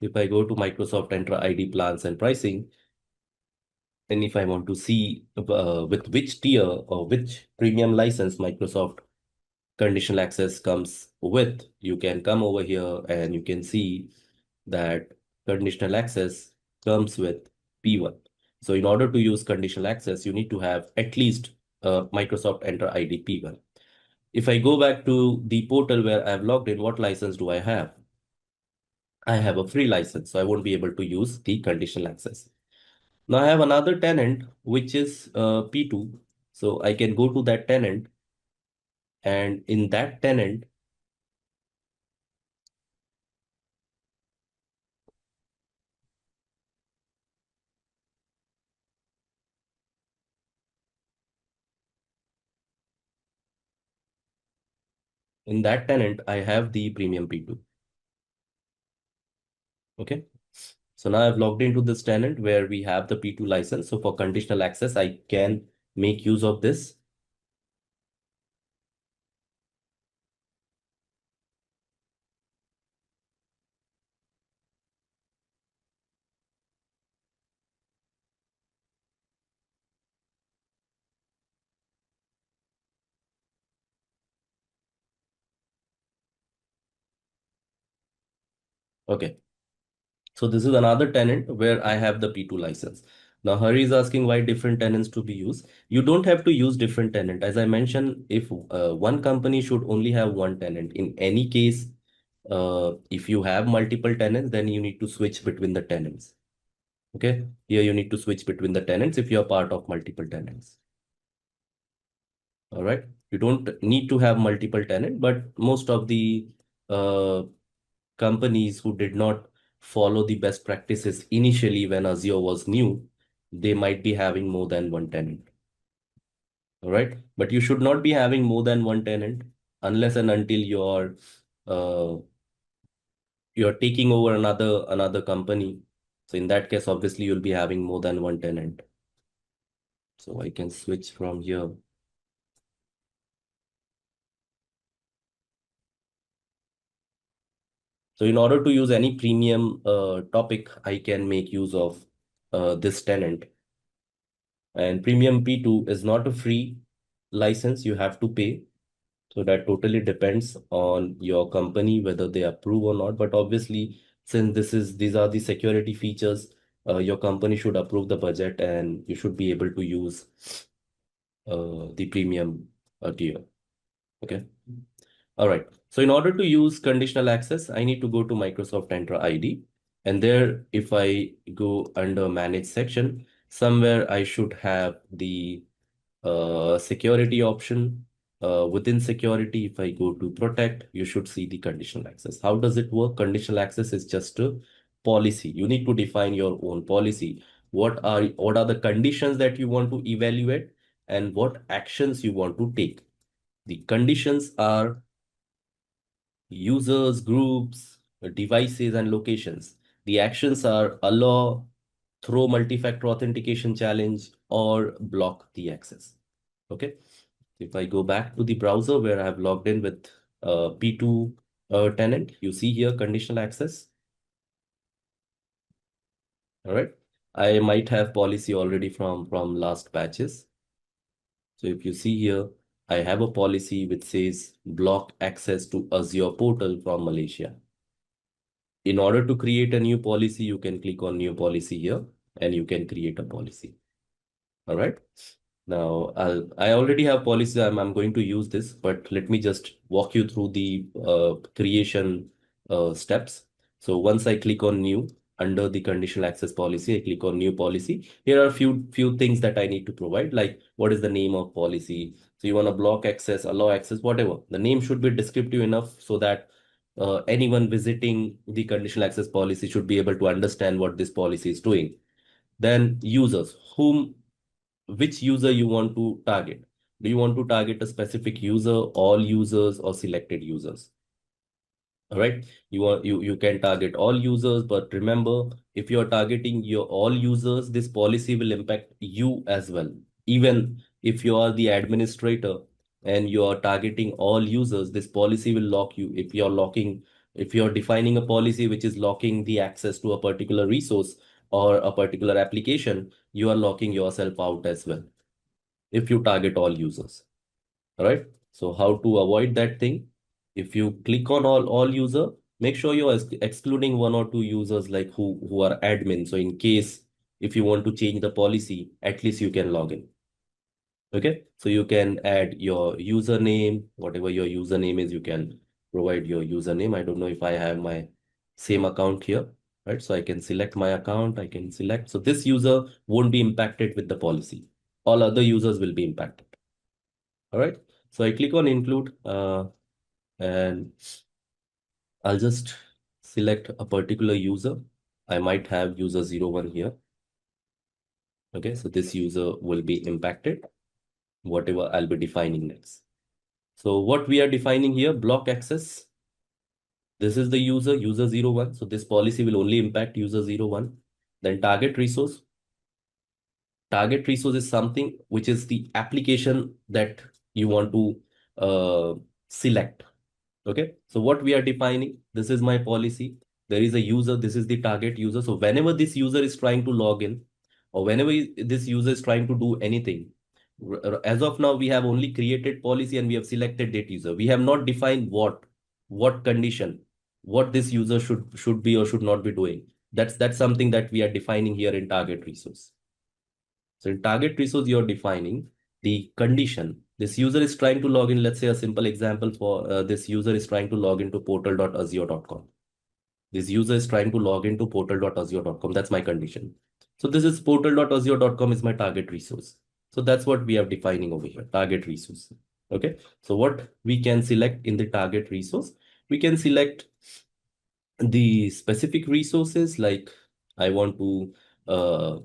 If I go to Microsoft Entra ID plans and pricing, and if I want to see with which tier or which premium license Microsoft conditional access comes with, you can come over here and you can see that conditional access comes with P1. So in order to use conditional access, you need to have at least Microsoft Entra ID P1. If I go back to the portal where I've logged in, what license do I have? I have a free license, so I won't be able to use the conditional access. Now I have another tenant, which is P2. So I can go to that tenant, and in that tenant, I have the premium P2. Okay. So now I've logged into this tenant where we have the P2 license. So for conditional access, I can make use of this. Okay. So this is another tenant where I have the P2 license. Now Hari is asking why different tenants to be used. You don't have to use different tenant. As I mentioned, if one company should only have one tenant. In any case, if you have multiple tenants, then you need to switch between the tenants. Okay. Here you need to switch between the tenants if you're part of multiple tenants. All right. You don't need to have multiple tenant, but most of the uh, companies who did not follow the best practices initially when Azure was new, they might be having more than one tenant. All right. But you should not be having more than one tenant unless and until uh, you're taking over another company. So in that case, obviously you'll be having more than one tenant. So I can switch from here. So in order to use any premium topic, I can make use of this tenant. And premium P2 is not a free license, you have to pay. So that totally depends on your company, whether they approve or not. But obviously, since these are the security features, your company should approve the budget and you should be able to use the premium tier. Okay. All right. So in order to use conditional access, I need to go to Microsoft Entra ID. And there, if I go under manage section, somewhere I should have the security option. Within security, if I go to protect, you should see the conditional access. How does it work? Conditional access is just a policy. You need to define your own policy. What are the conditions that you want to evaluate and what actions you want to take? The conditions are users, groups, devices, and locations. The actions are allow, throw multi-factor authentication challenge, or block the access. Okay. If I go back to the browser where I have logged in with P2 tenant, you see here conditional access. All right. I might have policy already from last batches. So if you see here, I have a policy which says block access to Azure portal from Malaysia. In order to create a new policy, you can click on new policy here and you can create a policy. All right. Now, I already have policies. I'm going to use this, but let me just walk you through the creation steps. So once I click on new under the conditional access policy, I click on new policy. Here are a few things that I need to provide, like what is the name of policy. So you want to block access, allow access, whatever. The name should be descriptive enough so that anyone visiting the conditional access policy should be able to understand what this policy is doing. Then users, which user you want to target. Do you want to target a specific user, all users, or selected users? All right. You can target all users, but remember, if you're targeting your all users, this policy will impact you as well. Even if you are the administrator and you are targeting all users, this policy will lock you. If you're defining a policy which is locking the access to a particular resource or a particular application, you are locking yourself out as well if you target all users. All right. So how to avoid that thing? If you click on all user, make sure you're excluding one or two users like who are admin. So in case if you want to change the policy, at least you can log in. Okay. So you can add your username, whatever your username is, you can provide your username. I don't know if I have my same account here, right? So I can select my account. I can select. So this user won't be impacted with the policy. All other users will be impacted. All right. So I click on include and I'll just select a particular user. I might have user 01 here. Okay. So this user will be impacted, whatever I'll be defining next. So what we are defining here, block access. This is the user 01. So this policy will only impact user 01. Then target resource. Target resource is something which is the application that you want to select. Okay, so what we are defining, this is my policy. There is a user, this is the target user. So whenever this user is trying to log in, or whenever this user is trying to do anything, as of now, we have only created policy and we have selected date user. We have not defined what condition, what this user should be or should not be doing. That's something that we are defining here in target resource. So in target resource, you're defining the condition. This user is trying to log in. Let's say a simple example for this user is trying to log into portal.azure.com. This user is trying to log into portal.azure.com. That's my condition. So this is portal.azure.com is my target resource. So that's what we are defining over here, target resource. Okay. So what we can select in the target resource, we can select the specific resources like I want to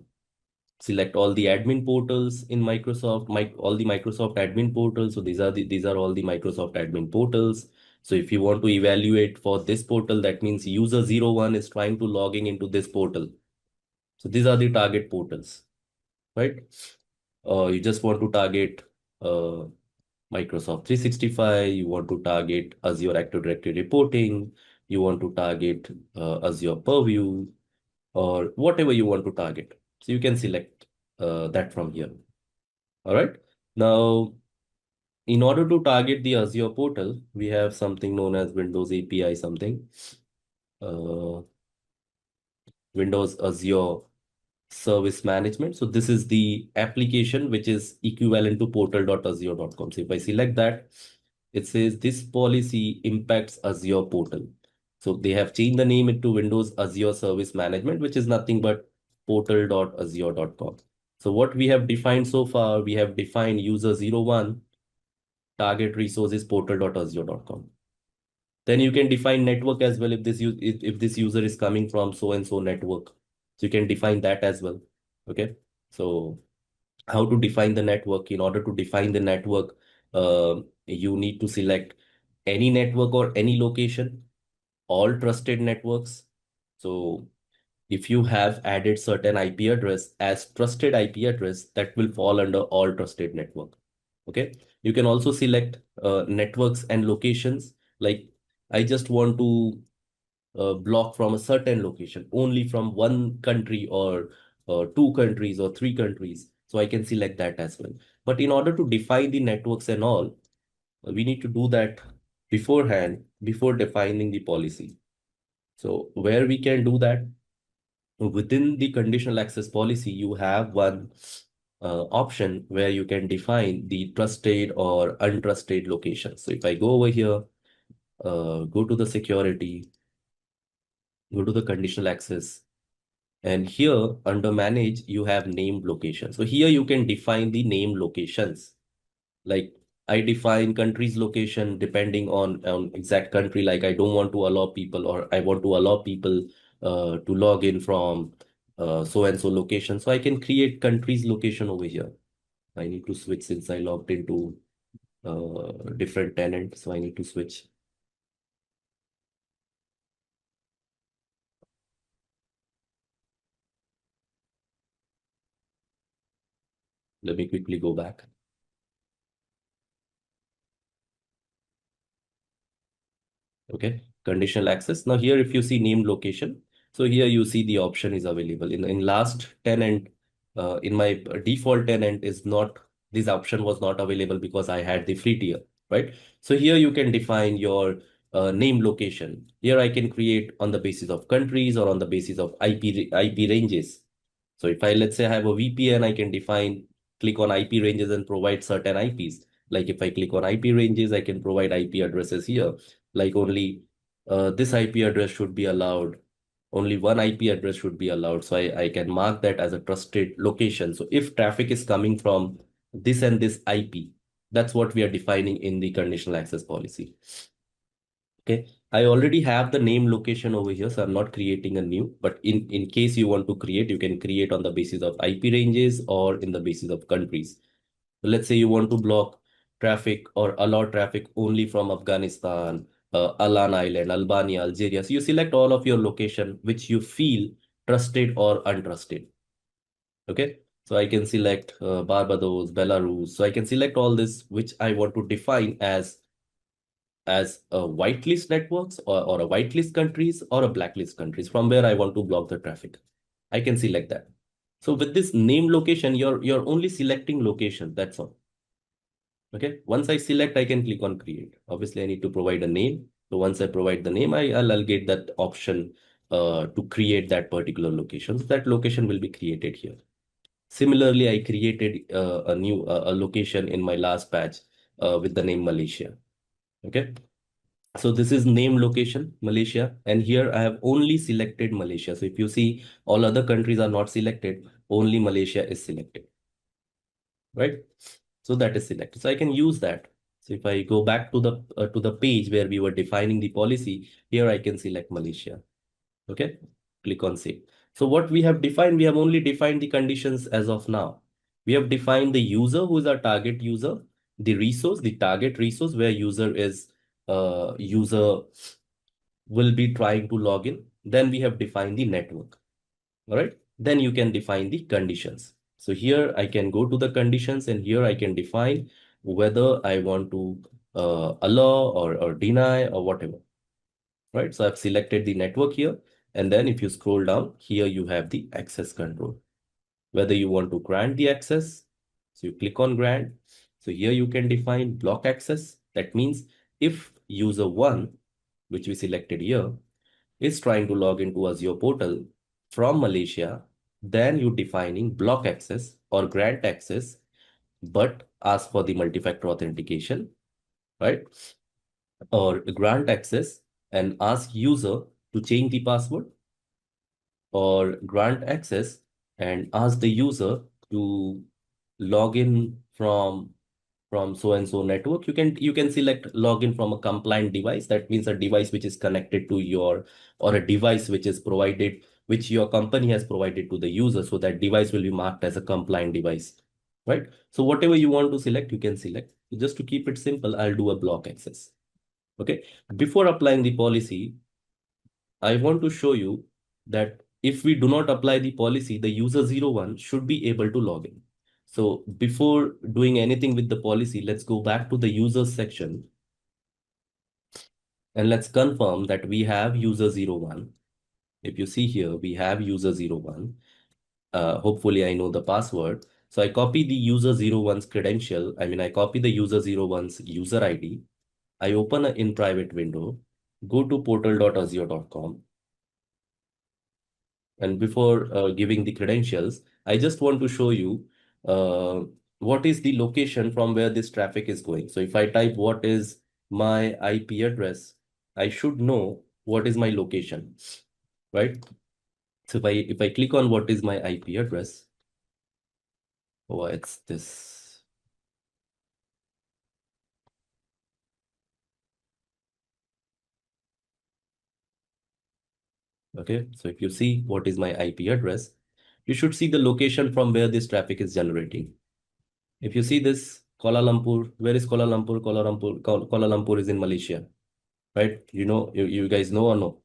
select all the admin portals in Microsoft, all the Microsoft admin portals. So these are all the Microsoft admin portals. So if you want to evaluate for this portal, that means user 01 is trying to logging into this portal. So these are the target portals, right? You just want to target Microsoft 365. You want to target Azure Active Directory reporting. you want to target Azure Purview, or whatever you want to target. So you can select that from here. All right. Now, in order to target the Azure portal, we have something known as Windows API something. Uh, Windows Azure Service Management. So this is the application which is equivalent to portal.azure.com. So if I select that, it says this policy impacts Azure portal. So they have changed the name into Windows Azure Service Management, which is nothing but portal.azure.com. So what we have defined so far, we have defined user 01 target resources portal.azure.com. Then you can define network as well if if this user is coming from so and so network. So you can define that as well. Okay. So how to define the network? In order to define the network, you need to select any network or any location, all trusted networks. So if you have added certain IP address as trusted IP address, that will fall under all trusted network. Okay. You can also select networks and locations. Like I just want to block from a certain location, only from one country or two countries or three countries. So I can select that as well. But in order to define the networks and all, we need to do that beforehand, before defining the policy. So where we can do that, within the conditional access policy, you have one option where you can define the trusted or untrusted location. So if I go over here, go to the security, go to the conditional access, and here under manage, you have named location. So here you can define the name locations. Like I define country's location depending on exact country. Like I don't want to allow people, or I want to allow people to log in from so and so location. So I can create country's location over here. I need to switch since I logged into different tenant. So I need to switch. Let me quickly go back. Okay, conditional access. Now here, if you see named location, so here you see the option is available. In last tenant, in my default tenant is not, this option was not available because I had the free tier, right? So here you can define your name location. Here I can create on the basis of countries or on the basis of IP ranges. So if I, let's say I have a VPN, I can define, click on IP ranges and provide certain IPs. Like if I click on IP ranges, I can provide IP addresses here. Like only this IP address should be allowed. Only one IP address should be allowed. So I can mark that as a trusted location. So if traffic is coming from this and this IP, that's what we are defining in the conditional access policy. Okay, I already have the name location over here, so I'm not creating a new, but in case you want to create, you can create on the basis of IP ranges or in the basis of countries. So let's say you want to block traffic or allow traffic only from Afghanistan, Alan Island, Albania, Algeria. So you select all of your location which you feel trusted or untrusted. Okay, so I can select Barbados, Belarus. So I can select all this which I want to define as a whitelist networks or a whitelist countries or a blacklist countries from where I want to block the traffic. I can select that. So with this name location, you're only selecting location. That's all. Okay. Once I select, I can click on create. Obviously, I need to provide a name. So once I provide the name, I'll get that option to create that particular location. So that location will be created here. Similarly, I created a new a location in my last batch with the name Malaysia. Okay. So this is name location, Malaysia, and here I have only selected Malaysia. So if you see all other countries are not selected, only Malaysia is selected, right? So that is selected. So I can use that. So if I go back to the page where we were defining the policy, here I can select Malaysia. Okay, click on save. So what we have defined, we have only defined the conditions as of now. We have defined the user who is our target user, the resource, the target resource where user will be trying to log in. Then we have defined the network. All right. Then you can define the conditions. So here I can go to the conditions and here I can define whether I want to allow or deny or whatever. right? So I've selected the network here. And then if you scroll down here, you have the access control, whether you want to grant the access. So you click on grant. So here you can define block access. That means if user one, which we selected here, is trying to log into Azure portal from Malaysia, then you defining block access or grant access, but ask for the multi-factor authentication, right? Or grant access and ask user to change the password, or grant access and ask the user to log in from so and so network. You can select login from a compliant device. That means a device which is connected to your, or a device which is provided, which your company has provided to the user, so that device will be marked as a compliant device, right? So whatever you want to select, you can select. Just to keep it simple, I'll do a block access. Okay, before applying the policy, I want to show you that if we do not apply the policy, the user 01 should be able to log in. So before doing anything with the policy, let's go back to the users section and let's confirm that we have user 01. If you see here, we have user 01. Hopefully I know the password. So I copy the user 01's credential. I copy the user 01's user ID. I open an in private window, go to portal.azure.com. And before giving the credentials, I just want to show you uh, what is the location from where this traffic is going. So if I type what is my IP address, I should know what is my location, right? So if I click on what is my IP address, oh, it's this. Okay, so if you see what is my IP address, you should see the location from where this traffic is generating. If you see this Kuala Lumpur, where is Kuala Lumpur? Kuala Lumpur is in Malaysia, right? You guys know or no?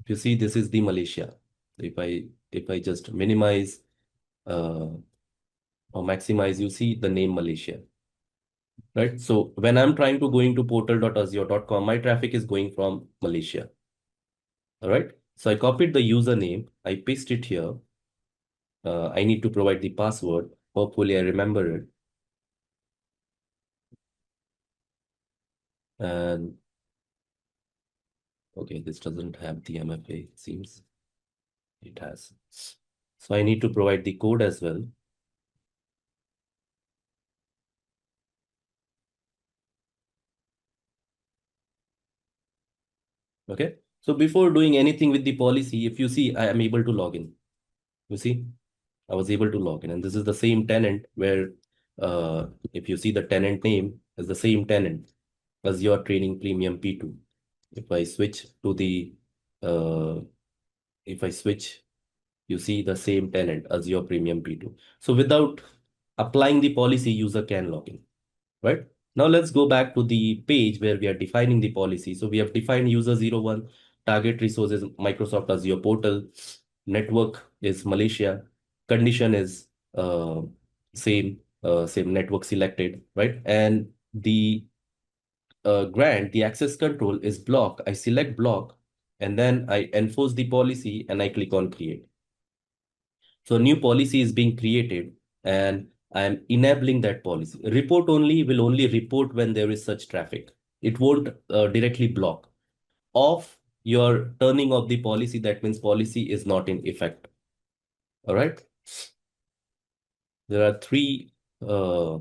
If you see, this is the Malaysia. If I just minimize or maximize, you see the name Malaysia, right? So when I'm trying to go into portal.azure.com, my traffic is going from Malaysia. All right. So I copied the username, I paste it here. I need to provide the password. Hopefully I remember it. And okay, this doesn't have the MFA, it seems. It has. So I need to provide the code as well. Okay. So before doing anything with the policy, if you see, I am able to log in. You see, I was able to log in. And this is the same tenant where, if you see the tenant name is the same tenant as your training premium P2. If I switch to the, uh, if I switch, you see the same tenant as your premium P2. So without applying the policy, user can log in, right? Now let's go back to the page where we are defining the policy. So we have defined user 01, target resources Microsoft Azure portal, network is Malaysia, condition is same network selected, right? And the grant, the access control is block. I select block and then I enforce the policy and I click on create. So a new policy is being created and I'm enabling that policy. Report only will only report when there is such traffic. It won't directly block. Off, you're turning off the policy. That means policy is not in effect. All right. There are three uh,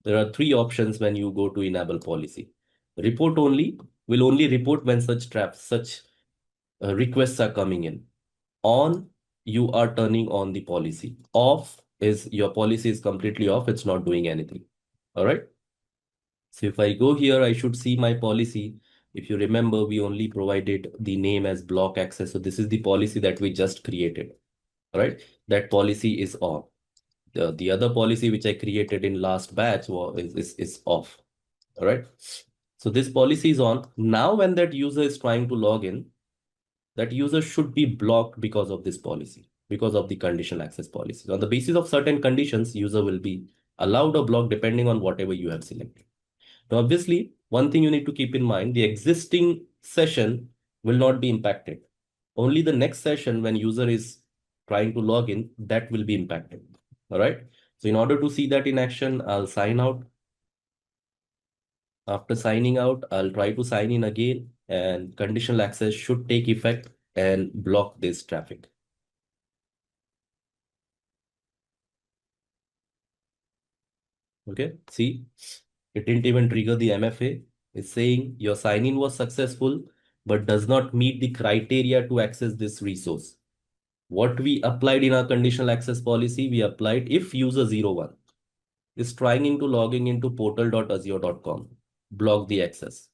there are three options when you go to enable policy. Report only will only report when such requests are coming in. On, you are turning on the policy. Off is your policy is completely off. It's not doing anything. All right. So if I go here, I should see my policy. If you remember, we only provided the name as block access. So this is the policy that we just created. All right. That policy is on. The other policy which I created in last batch is off. All right. So this policy is on. Now when that user is trying to log in, that user should be blocked because of this policy, because of the conditional access policy. On the basis of certain conditions, user will be allowed or blocked depending on whatever you have selected. Now, obviously, one thing you need to keep in mind, the existing session will not be impacted. Only the next session when user is trying to log in, that will be impacted. All right. So in order to see that in action, I'll sign out. After signing out, I'll try to sign in again, and conditional access should take effect and block this traffic. Okay, see, it didn't even trigger the MFA. It's saying your sign-in was successful, but does not meet the criteria to access this resource. What we applied in our conditional access policy, we applied if user 01 is trying into logging into portal.azure.com, block the access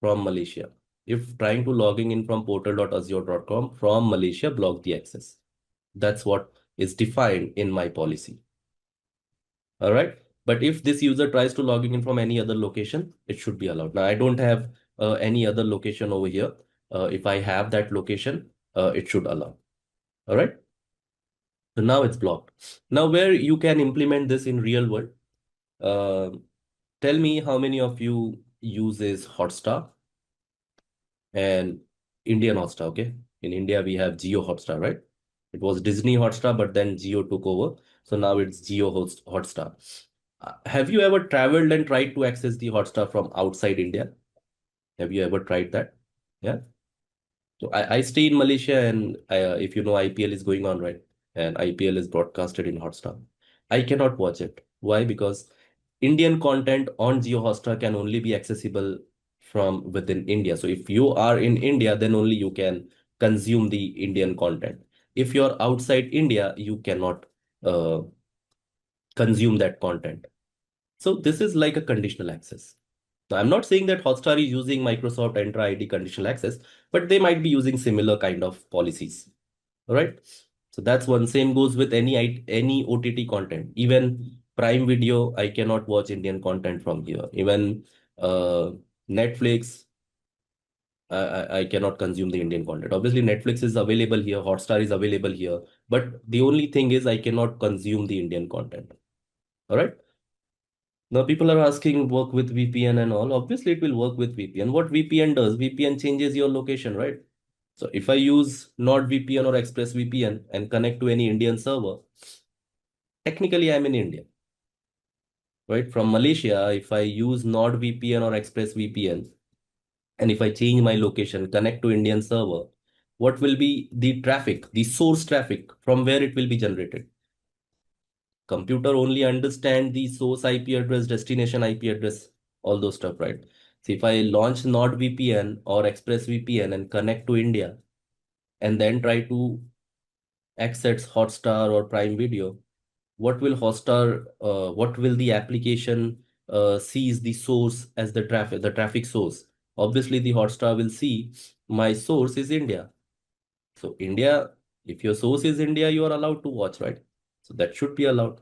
from Malaysia. If trying to logging in from portal.azure.com from Malaysia, block the access. That's what is defined in my policy. All right. But if this user tries to logging in from any other location, it should be allowed. Now, I don't have any other location over here. If I have that location, it should allow. All right. So now it's blocked. Now, where you can implement this in real world, uh, tell me how many of you uses Hotstar and Indian Hotstar, okay? In India, we have Geo Hotstar, right? It was Disney Hotstar, but then Geo took over. So now it's Hotstar. Have you ever traveled and tried to access the Hotstar from outside India? Have you ever tried that? Yeah. So I stay in Malaysia, and if you know, IPL is going on, right? And IPL is broadcasted in Hotstar. I cannot watch it. Why? Because Indian content on Jio Hotstar can only be accessible from within India. So if you are in India, then only you can consume the Indian content. If you're outside India, you cannot uh, consume that content. So this is like a conditional access. Now, I'm not saying that Hotstar is using Microsoft Entra ID conditional access, but they might be using similar kind of policies. All right. So that's one. Same goes with any OTT content. Even Prime Video, I cannot watch Indian content from here. Even Netflix, I cannot consume the Indian content. Obviously, Netflix is available here, Hotstar is available here, but the only thing is I cannot consume the Indian content. All right. Now people are asking work with VPN and all. Obviously, it will work with VPN. What VPN does, VPN changes your location, right? So if I use NordVPN or ExpressVPN and connect to any Indian server, technically I'm in India, right? From Malaysia, if I use NordVPN or ExpressVPN, and if I change my location, connect to Indian server, what will be the traffic, the source traffic from where it will be generated? Computer only understand the source IP address, destination IP address, all those stuff, right? So if I launch NordVPN or ExpressVPN and connect to India and then try to access Hotstar or Prime Video, what will the application sees the source as the traffic source? Obviously, the Hotstar will see my source is India. So India, if your source is India, you are allowed to watch, right? So that should be allowed.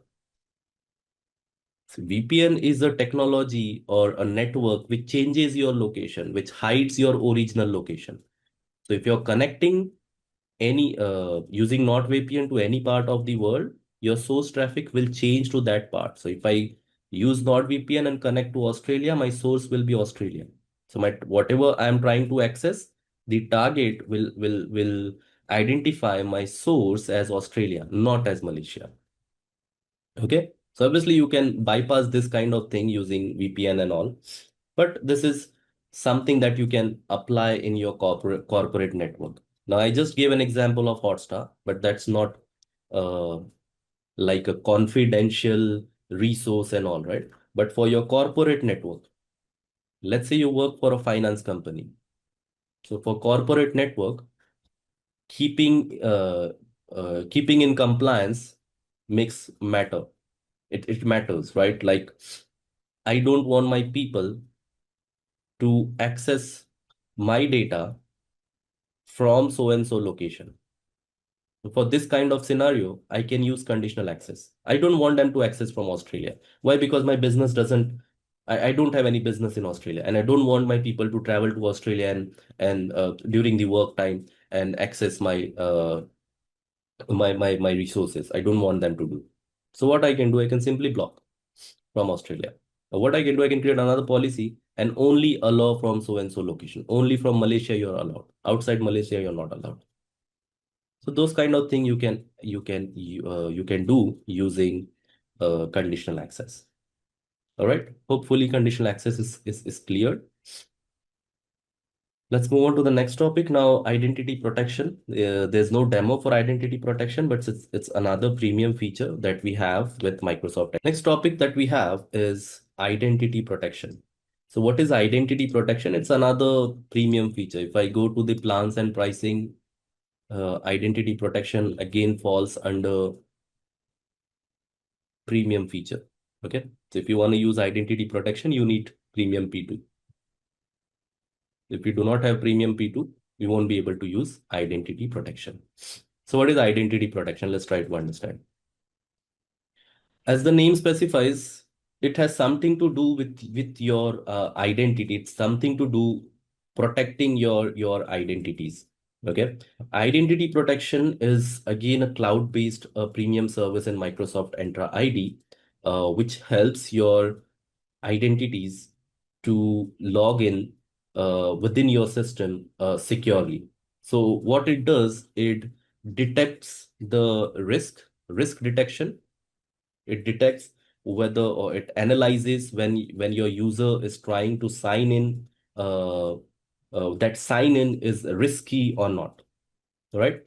So VPN is a technology or a network which changes your location, which hides your original location. So if you're connecting any using NordVPN to any part of the world, your source traffic will change to that part. So if I use NordVPN and connect to Australia, my source will be Australia. So my whatever I'm trying to access, the target will identify my source as Australia, not as Malaysia. Okay. So obviously you can bypass this kind of thing using VPN and all, but this is something that you can apply in your corporate network. Now I just gave an example of Hotstar, but that's not uh, like a confidential resource and all, right? But for your corporate network, let's say you work for a finance company. So for corporate network, keeping keeping in compliance makes matter. It matters, right? Like I don't want my people to access my data from so and so location. For this kind of scenario, I can use conditional access. I don't want them to access from Australia. Why? Because my business doesn't, I don't have any business in Australia, and I don't want my people to travel to Australia and during the work time and access my resources. I don't want them to do. So what I can do, I can simply block from Australia. What I can do, I can create another policy and only allow from so and so location. Only from Malaysia you're allowed. Outside Malaysia you're not allowed. So those kind of thing you can do using conditional access. All right. Hopefully conditional access is clear. Let's move on to the next topic now, identity protection. There's no demo for identity protection, but it's another premium feature that we have with Microsoft. Next topic that we have is identity protection. So what is identity protection? It's another premium feature. If I go to the plans and pricing, identity protection again falls under premium feature. Okay. So if you want to use identity protection, you need premium P2. If you do not have premium P2, you won't be able to use identity protection. So what is identity protection? Let's try to understand. As the name specifies, it has something to do with your identity. It's something to do protecting your identities. Okay. Identity protection is again a cloud-based premium service in Microsoft Entra ID, which helps your identities to log in within your system securely. So what it does, it detects the risk detection. It detects whether, or it analyzes when your user is trying to sign in, that sign in is risky or not. Right?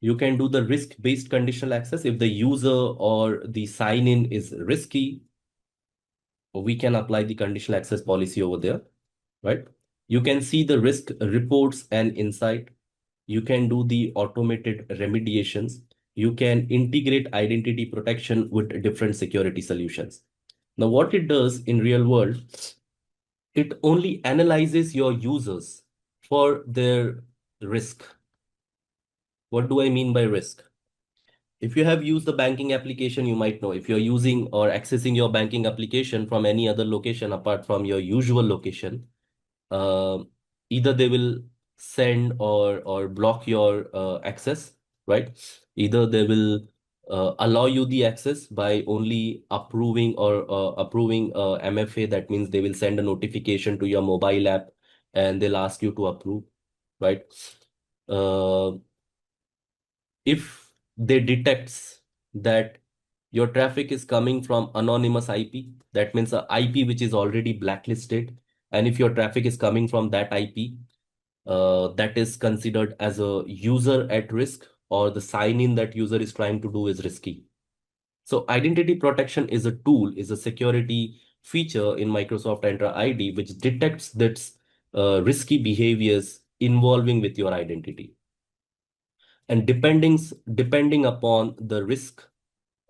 You can do the risk-based conditional access. If the user or the sign in is risky, we can apply the conditional access policy over there, right? You can see the risk reports and insight. You can do the automated remediations. You can integrate identity protection with different security solutions. Now, what it does in real world, it only analyzes your users for their risk. What do I mean by risk? If you have used the banking application, you might know if you're using or accessing your banking application from any other location apart from your usual location, uh, either they will send or block your access, right? Either they will allow you the access by only approving or approving MFA. That means they will send a notification to your mobile app and they'll ask you to approve, right? Uh, if they detects that your traffic is coming from anonymous IP, that means a IP which is already blacklisted. And if your traffic is coming from that IP, that is considered as a user at risk, or the sign in that user is trying to do is risky. So identity protection is a tool, is a security feature in Microsoft Entra ID, which detects that risky behaviors involving with your identity. And depending upon the risk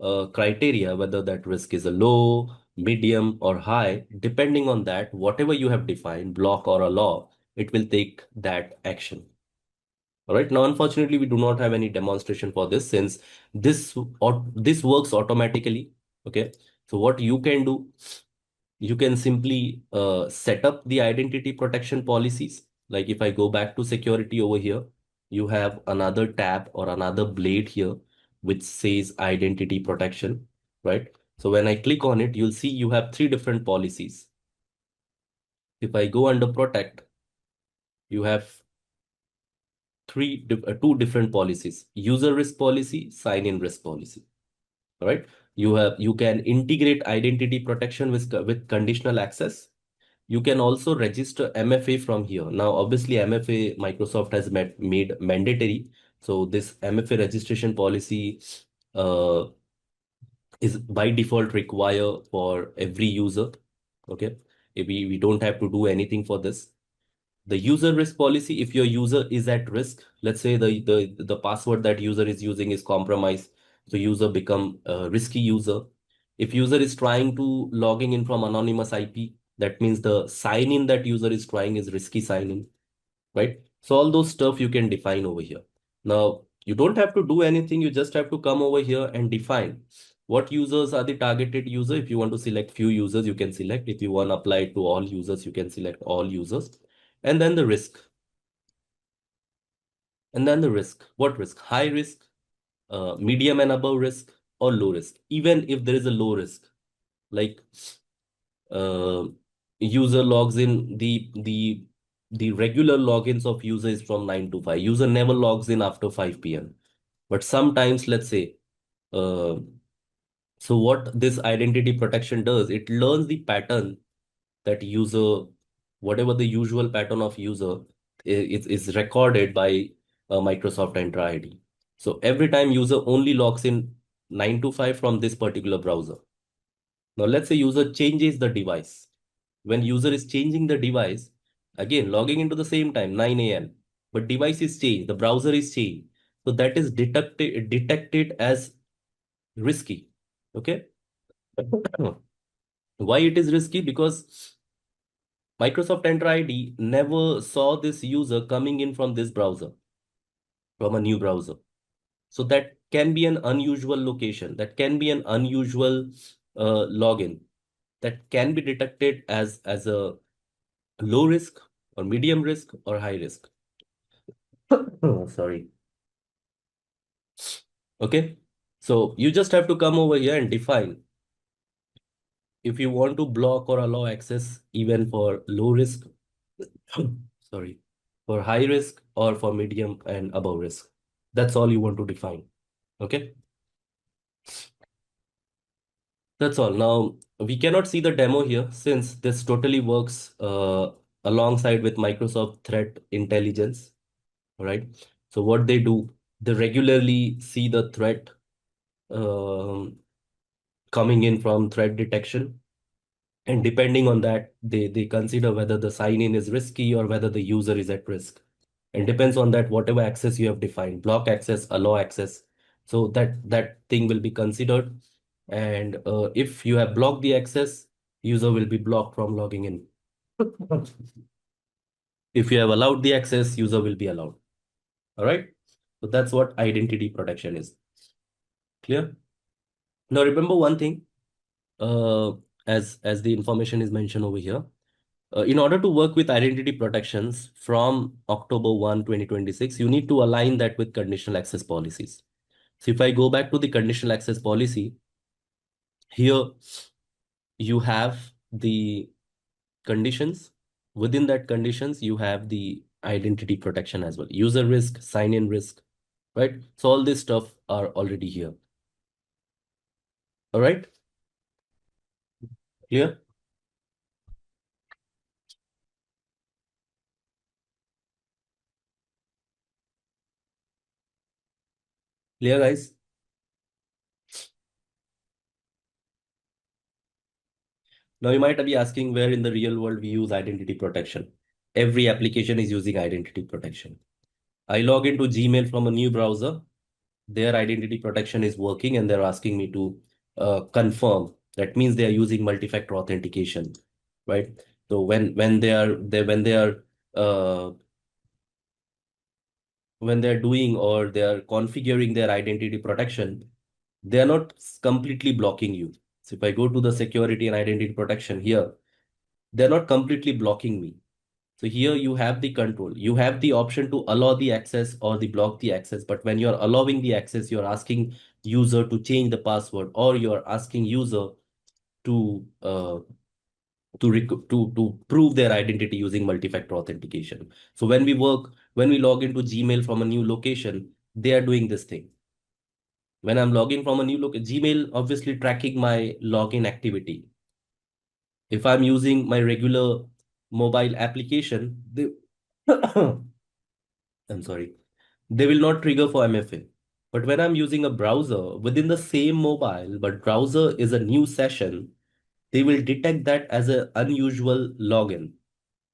criteria, whether that risk is a low, medium, or high, depending on that, whatever you have defined, block or a law, it will take that action. All right. Now, unfortunately, we do not have any demonstration for this since this works automatically. Okay. So what you can do, you can simply set up the identity protection policies. Like if I go back to security over here, you have another tab or another blade here, which says identity protection, right? So when I click on it, you'll see you have three different policies. If I go under protect, you have two different policies: user risk policy, sign in risk policy. All right. You can integrate identity protection with conditional access. You can also register MFA from here. Now, obviously, MFA Microsoft has made mandatory. So this MFA registration policy uh, is by default require for every user. Okay. We don't have to do anything for this. The user risk policy, if your user is at risk, let's say the password that user is using is compromised, so user become a risky user. If user is trying to logging in from anonymous IP, that means the sign in that user is trying is risky sign in, right? So all those stuff you can define over here. Now, you don't have to do anything. You just have to come over here and define what users are the targeted user. If you want to select few users, you can select. If you want to apply it to all users, you can select all users. And then the risk. And then the risk. What risk? High risk, medium and above risk, or low risk. Even if there is a low risk, like uh, user logs in, the regular logins of user is from 9 to 5. User never logs in after 5 p.m. But sometimes, let's say, uh, so what this identity protection does, it learns the pattern that user, whatever the usual pattern of user is recorded by Microsoft Entra ID. So every time user only logs in 9 to 5 from this particular browser. Now let's say user changes the device. When user is changing the device, again logging into the same time, 9 a.m., but device is changed, the browser is changed. So that is detected as risky. Okay. Why it is risky? Because Microsoft Entra ID never saw this user coming in from this browser, from a new browser. So that can be an unusual location. That can be an unusual login. That can be detected as a low risk or medium risk or high risk. Oh, sorry. Okay. So you just have to come over here and define if you want to block or allow access even for low risk, sorry, for high risk or for medium and above risk. That's all you want to define. Okay. That's all. Now, we cannot see the demo here since this totally works alongside with Microsoft Threat Intelligence. All right. So what they do, they regularly see the threat um, coming in from threat detection. And depending on that, they consider whether the sign in is risky or whether the user is at risk. And depends on that, whatever access you have defined, block access, allow access. So that thing will be considered. And if you have blocked the access, user will be blocked from logging in. If you have allowed the access, user will be allowed. All right. So that's what identity protection is. Clear? Now remember one thing, uh, as the information is mentioned over here. In order to work with identity protections from October 1, 2026, you need to align that with conditional access policies. So if I go back to the conditional access policy, here you have the conditions. Within that conditions, you have the identity protection as well. User risk, sign-in risk, right? So all this stuff are already here. All right, clear? Clear, guys? Now you might be asking where in the real world we use identity protection. Every application is using identity protection. I log into Gmail from a new browser. Their identity protection is working and they're asking me to confirm. That means they are using multi-factor authentication, right? So uh, when they're doing or they're configuring their identity protection, they are not completely blocking you. So if I go to the security and identity protection here, they're not completely blocking me. So here you have the control. You have the option to allow the access or the block the access. But when you're allowing the access, you're asking user to change the password or you're asking user to to prove their identity using multi-factor authentication. So when we log into Gmail from a new location, they are doing this thing. When I'm logging from a new location, Gmail obviously tracking my login activity. If I'm using my regular mobile application, they I'm sorry, they will not trigger for MFA. But when I'm using a browser within the same mobile, but browser is a new session, they will detect that as an unusual login,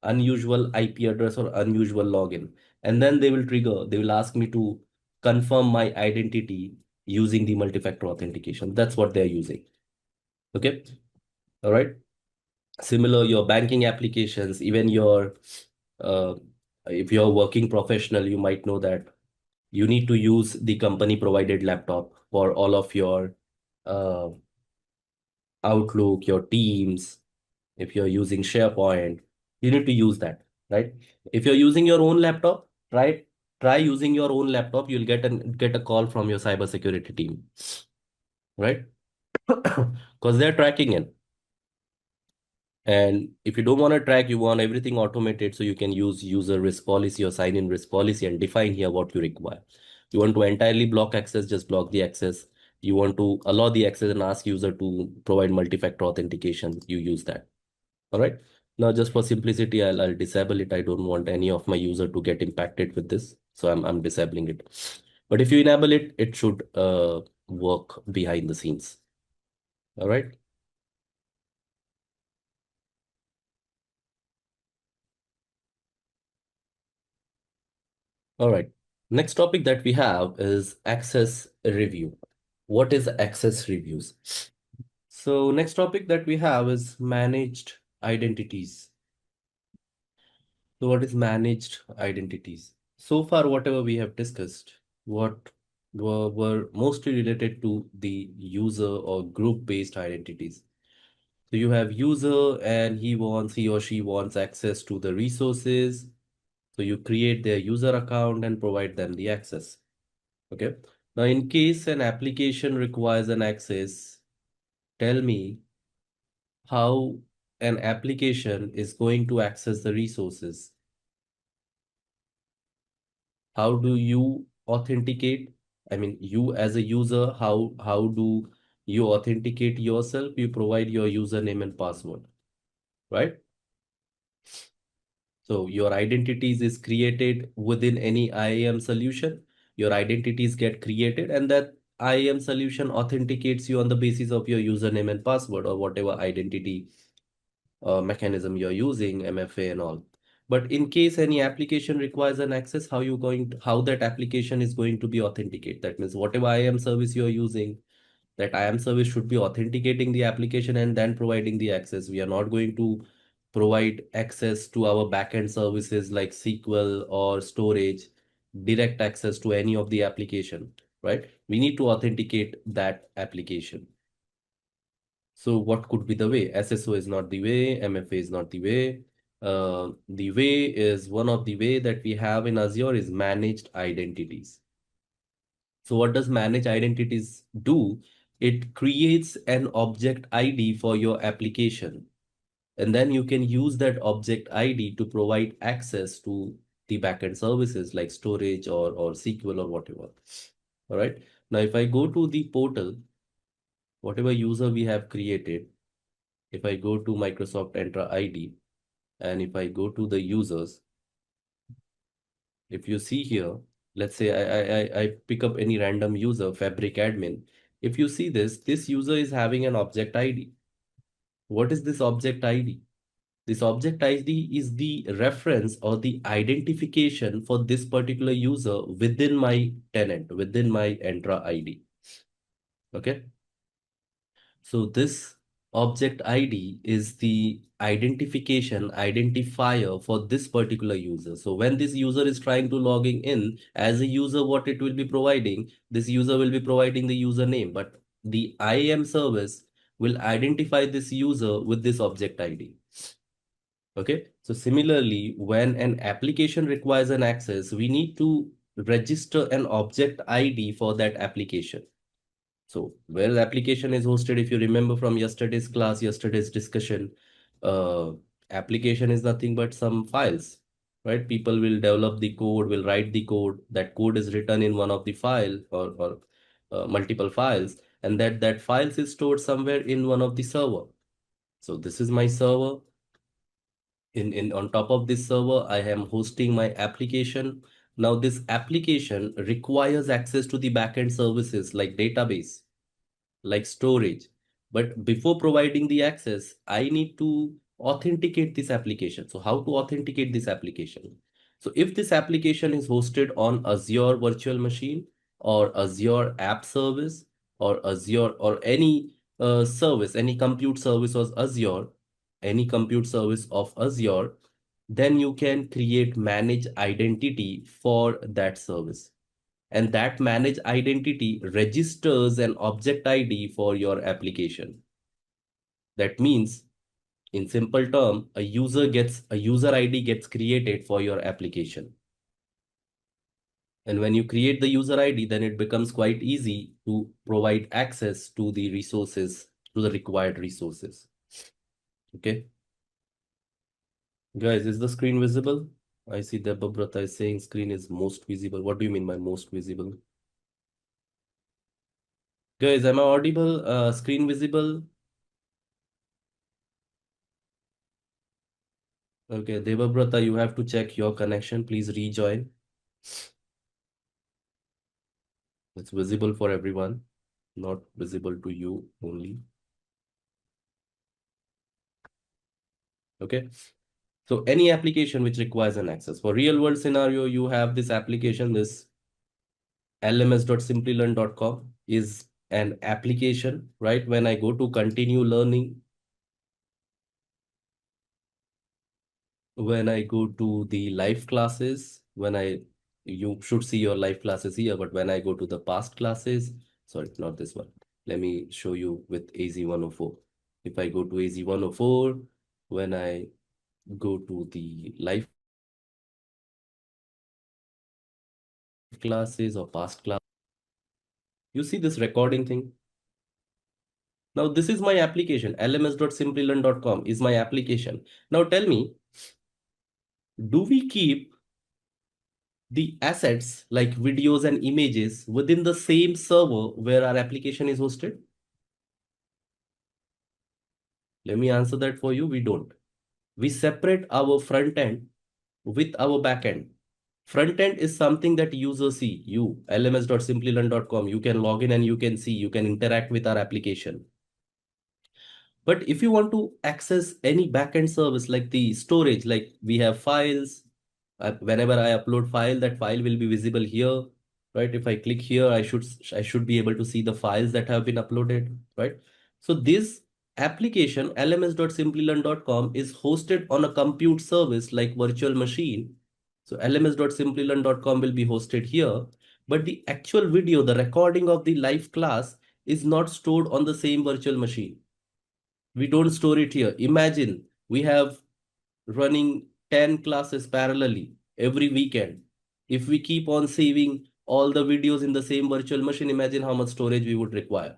unusual IP address or unusual login. And then they will trigger, they will ask me to confirm my identity using the multi-factor authentication. That's what they're using. Okay. All right. Similar, your banking applications, even your, uh, if you're a working professional, you might know that you need to use the company provided laptop for all of your uh, Outlook, your Teams. If you're using SharePoint, you need to use that, right? If you're using your own laptop, try using your own laptop. You'll get a call from your cybersecurity team, right? Because they're tracking in. And if you don't want to track, you want everything automated, so you can use user risk policy or sign in risk policy and define here what you require. You want to entirely block access, just block the access. You want to allow the access and ask user to provide multi-factor authentication, you use that. All right. Now, just for simplicity, I'll disable it. I don't want any of my user to get impacted with this. So I'm disabling it. But if you enable it, it should work behind the scenes. All right. All right. Next topic that we have is access review. What is access reviews? So next topic that we have is managed identities. So what is managed identities? So far, whatever we have discussed, what were mostly related to the user or group-based identities. So you have user and he or she wants access to the resources. So you create their user account and provide them the access. Okay. Now, in case an application requires an access, tell me how an application is going to access the resources. How do you authenticate? I mean, you as a user, how do you authenticate yourself? You provide your username and password, right? So your identities is created within any IAM solution. Your identities get created, and that IAM solution authenticates you on the basis of your username and password or whatever identity mechanism you're using, MFA and all. But in case any application requires an access, how that application is going to be authenticated? That means whatever IAM service you're using, that IAM service should be authenticating the application and then providing the access. We are not going to provide access to our backend services like SQL or storage, direct access to any of the application, right? We need to authenticate that application. So what could be the way? SSO is not the way, MFA is not the way. The way is one of the way that we have in Azure is managed identities. So what does manage identities do? It creates an object ID for your application. And then you can use that object ID to provide access to the backend services like storage or SQL or whatever. All right. Now, if I go to the portal, whatever user we have created, if I go to Microsoft Entra ID and if I go to the users, if you see here, let's say I pick up any random user, Fabric admin. If you see this user is having an object ID. What is this object ID? This object ID is the reference or the identification for this particular user within my tenant, within my Entra ID. Okay. So this object ID is the identification identifier for this particular user. So when this user is trying to logging in as a user, what it will be providing, this user will be providing the username, but the IAM service will identify this user with this object ID. Okay. So similarly, when an application requires an access, we need to register an object ID for that application. So where the application is hosted, if you remember from yesterday's class, yesterday's discussion, uh, application is nothing but some files, right? People will develop the code, will write the code. That code is written in one of the file or multiple files, and that files is stored somewhere in one of the server. So this is my server. In on top of this server, I am hosting my application. Now this application requires access to the backend services like database, like storage. But before providing the access, I need to authenticate this application. So how to authenticate this application? So if this application is hosted on Azure virtual machine or Azure app service or Azure or any service, any compute service of Azure, any compute service of Azure, then you can create manage identity for that service, and that manage identity registers an object ID for your application. That means, in simple term, a user ID gets created for your application. And when you create the user ID, then it becomes quite easy to provide access to the resources, to the required resources. Okay. Guys, is the screen visible? I see Debabrata is saying screen is most visible. What do you mean by most visible? Guys, am I audible? Screen visible? Okay, Debabrata, you have to check your connection. Please rejoin. It's visible for everyone, not visible to you only. Okay. So any application which requires an access. For real world scenario, you have this application, this lms.simplilearn.com is an application, right? When I go to continue learning, when I go to the live classes, you should see your live classes here, but when I go to the past classes, sorry, not this one. Let me show you with AZ-104. If I go to AZ-104, when I go to the live classes or past class, you see this recording thing. Now this is my application. lms.simplilearn.com is my application. Now tell me, do we keep the assets like videos and images within the same server where our application is hosted? Let me answer that for you. We don't. We separate our front end with our back end. Front end is something that users see. You, lms.simplilearn.com, you can log in and you can see, you can interact with our application. But if you want to access any backend service like the storage, like we have files, whenever I upload file, that file will be visible here, right? If I click here, I should be able to see the files that have been uploaded, right? So this application lms.simplilearn.com is hosted on a compute service like virtual machine. So lms.simplilearn.com will be hosted here, but the actual video, the recording of the live class is not stored on the same virtual machine. We don't store it here. Imagine we have running 10 classes parallelly every weekend. If we keep on saving all the videos in the same virtual machine, imagine how much storage we would require.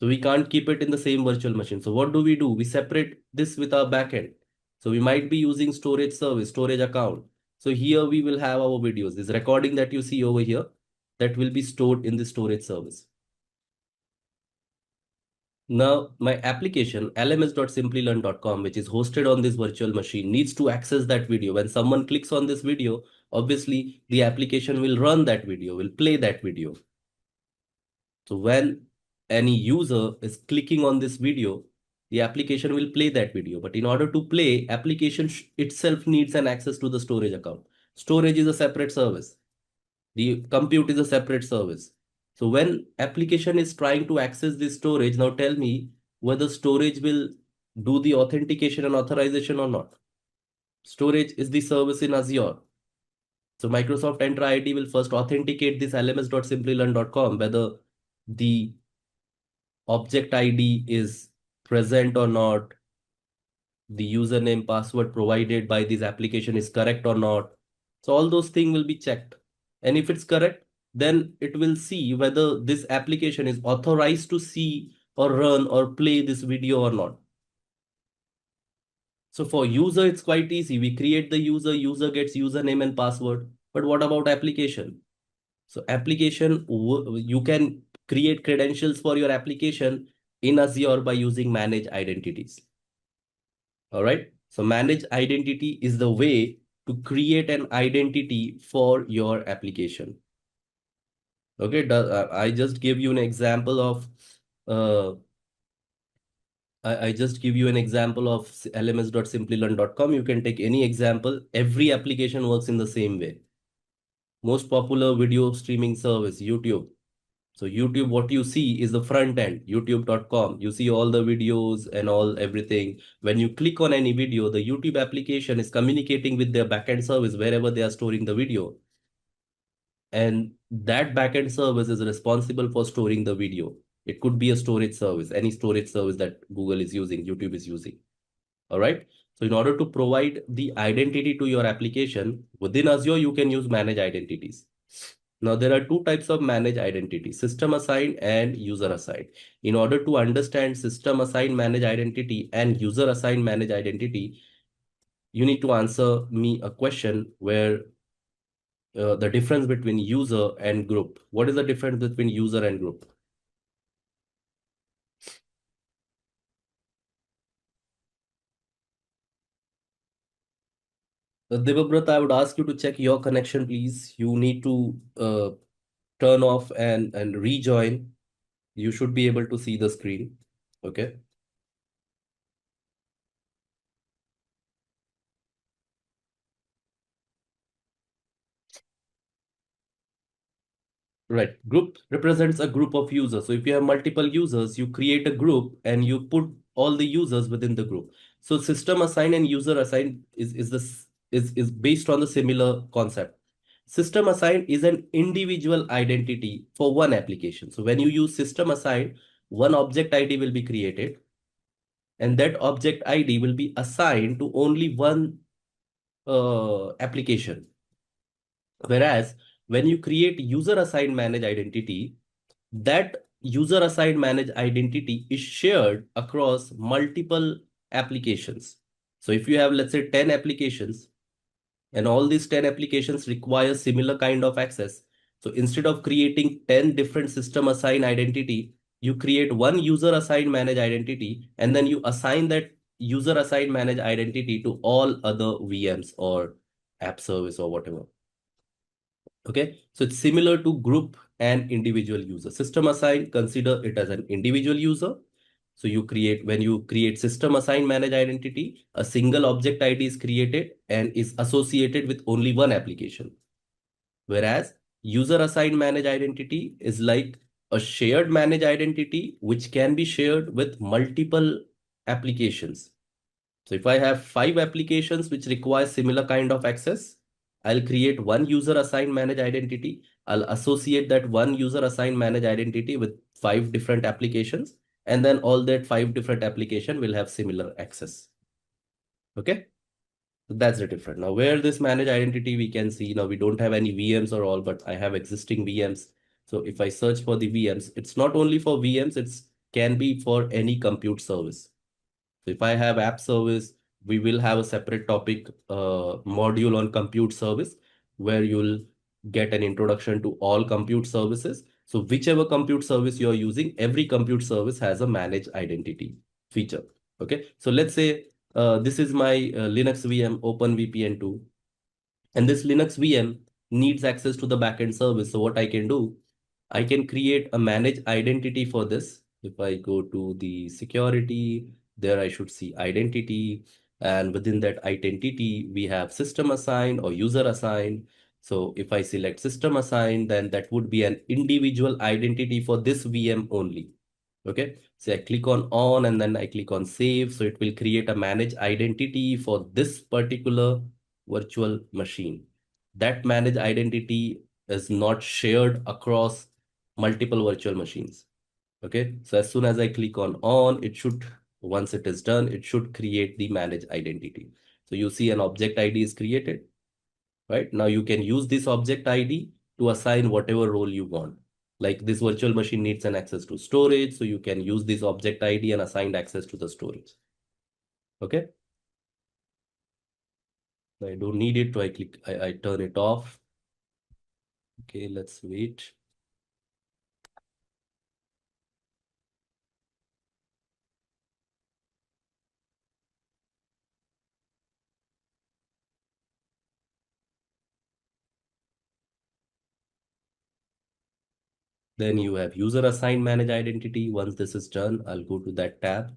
So we can't keep it in the same virtual machine. So what do? We separate this with our backend. So we might be using storage service, storage account. So here we will have our videos. This recording that you see over here, that will be stored in the storage service. Now, my application, lms.simplilearn.com, which is hosted on this virtual machine, needs to access that video. When someone clicks on this video, obviously the application will run that video, will play that video. So when any user is clicking on this video, the application will play that video. But in order to play, application itself needs an access to the storage account. Storage is a separate service. The compute is a separate service. So when application is trying to access this storage, now tell me whether storage will do the authentication and authorization or not. Storage is the service in Azure. So Microsoft Entra ID will first authenticate this lms.simplilearn.com whether the object ID is present or not, the username password provided by this application is correct or not. So all those things will be checked. And if it's correct, then it will see whether this application is authorized to see or run or play this video or not. So for user, it's quite easy. We create the user gets username and password. But what about application? So application, you can create credentials for your application in Azure by using manage identities. All right. So manage identity is the way to create an identity for your application. Okay. I just give you an example of I just give you an example of lms.simplilearn.com. You can take any example. Every application works in the same way. Most popular video streaming service, YouTube. So YouTube, what you see is the front end, youtube.com. You see all the videos and all everything. When you click on any video, the YouTube application is communicating with their backend service wherever they are storing the video. And that backend service is responsible for storing the video. It could be a storage service, any storage service that Google is using, YouTube is using. All right. So in order to provide the identity to your application within Azure, you can use manage identities. Now, there are two types of manage identity, system assigned and user assigned. In order to understand system assigned manage identity and user assigned manage identity, you need to answer me a question where the difference between user and group. What is the difference between user and group? Devabrata, I would ask you to check your connection, please. You need to turn off and rejoin. You should be able to see the screen. Okay. Right. Group represents a group of users. So if you have multiple users, you create a group and you put all the users within the group. So system assign and user assign is based on the similar concept. System assign is an individual identity for one application. So when you use system assign, one object ID will be created, and that object ID will be assigned to only one application. Whereas when you create user assigned manage identity, that user assigned manage identity is shared across multiple applications. So if you have, let's say, 10 applications, and all these 10 applications require similar kind of access. So instead of creating 10 different system assigned identity, you create one user assigned manage identity, and then you assign that user assigned manage identity to all other VMs or app service or whatever. Okay, so it's similar to group and individual user. System assign, consider it as an individual user. So when you create system assign manage identity, a single object ID is created and is associated with only one application. Whereas user assigned manage identity is like a shared manage identity, which can be shared with multiple applications. So if I have 5 applications which require similar kind of access, I'll create one user assigned manage identity. I'll associate that one user assigned manage identity with 5 different applications. And then all that 5 different application will have similar access. Okay. So that's the difference. Now where this manage identity we can see, now we don't have any VMs or all, but I have existing VMs. So if I search for the VMs, it's not only for VMs, it's can be for any compute service. So if I have app service, we will have a separate topic module on compute service where you'll get an introduction to all compute services. So whichever compute service you're using, every compute service has a manage identity feature. Okay. So let's say this is my Linux VM OpenVPN2, and this Linux VM needs access to the backend service. So what I can do, I can create a manage identity for this. If I go to the security, there I should see identity. And within that identity, we have system assign or user assign. So if I select system assign, then that would be an individual identity for this VM only. Okay. So I click on and then I click on save. So it will create a manage identity for this particular virtual machine. That manage identity is not shared across multiple virtual machines. Okay, so as soon as I click on, it should, once it is done, it should create the manage identity. So you see an object ID is created, right? Now you can use this object ID to assign whatever role you want. Like this virtual machine needs an access to storage, so you can use this object ID and assign access to the storage. Okay, I don't need it, so I turn it off. Okay, let's wait. Then you have user assigned manage identity. Once this is done, I'll go to that tab.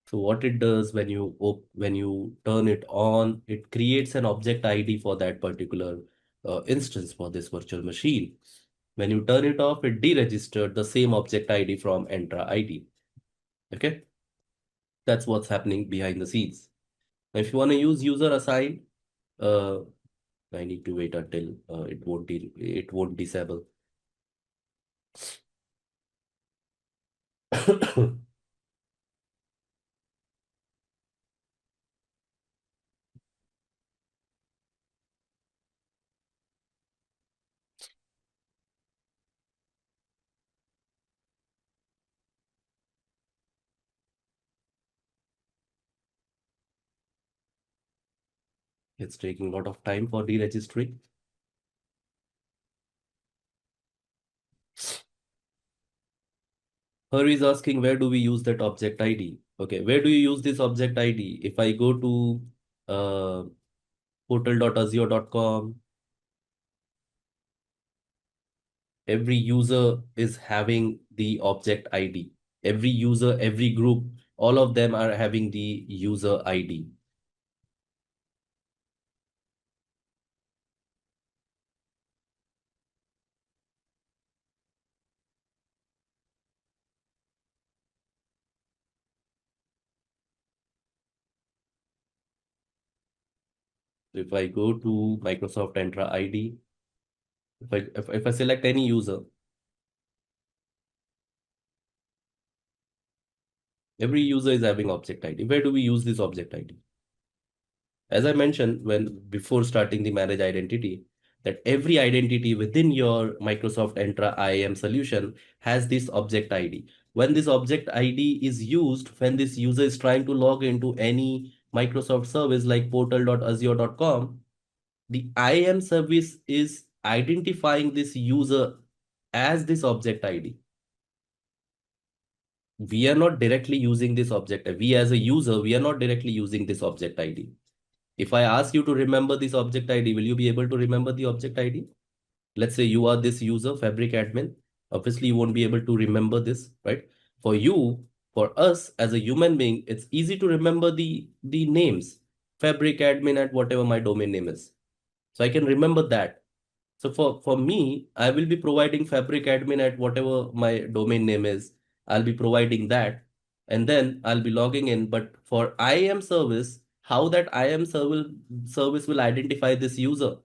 So what it does when you turn it on, it creates an object ID for that particular instance for this virtual machine. When you turn it off, it deregistered the same object ID from Entra ID. Okay, that's what's happening behind the scenes. Now, if you want to use user assign, uh, I need to wait until it won't disable. It's taking a lot of time for deregistering. Her is asking, where do we use that object ID? Okay, where do you use this object ID? If I go to uh, portal.azure.com, every user is having the object ID. Every user, every group, all of them are having the user ID. If I go to Microsoft Entra ID, if I select any user, every user is having object ID. Where do we use this object ID? As I mentioned when before starting the manage identity, that every identity within your Microsoft Entra IAM solution has this object ID. When this object ID is used, when this user is trying to log into any Microsoft service like portal.azure.com, the IAM service is identifying this user as this object ID. We are not directly using this object. We as a user, we are not directly using this object ID. If I ask you to remember this object ID, will you be able to remember the object ID? Let's say you are this user, Fabric admin. Obviously, you won't be able to remember this, right? For you, for us as a human being, it's easy to remember the names. Fabric admin at whatever my domain name is. So I can remember that. So for me, I will be providing Fabric admin at whatever my domain name is. I'll be providing that and then I'll be logging in. But for IAM service, how that IAM service will identify this user?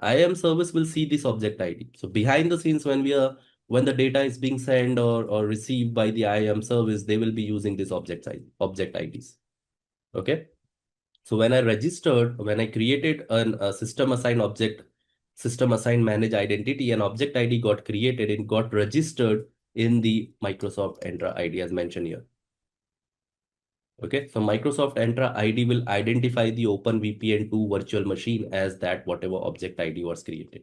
IAM service will see this object ID. So behind the scenes, when the data is being sent or received by the IAM service, they will be using this object IDs. Okay. So when I created a system assign manage identity, an object ID got created and got registered in the Microsoft Entra ID as mentioned here. Okay, so Microsoft Entra ID will identify the OpenVPN2 virtual machine as that whatever object ID was created.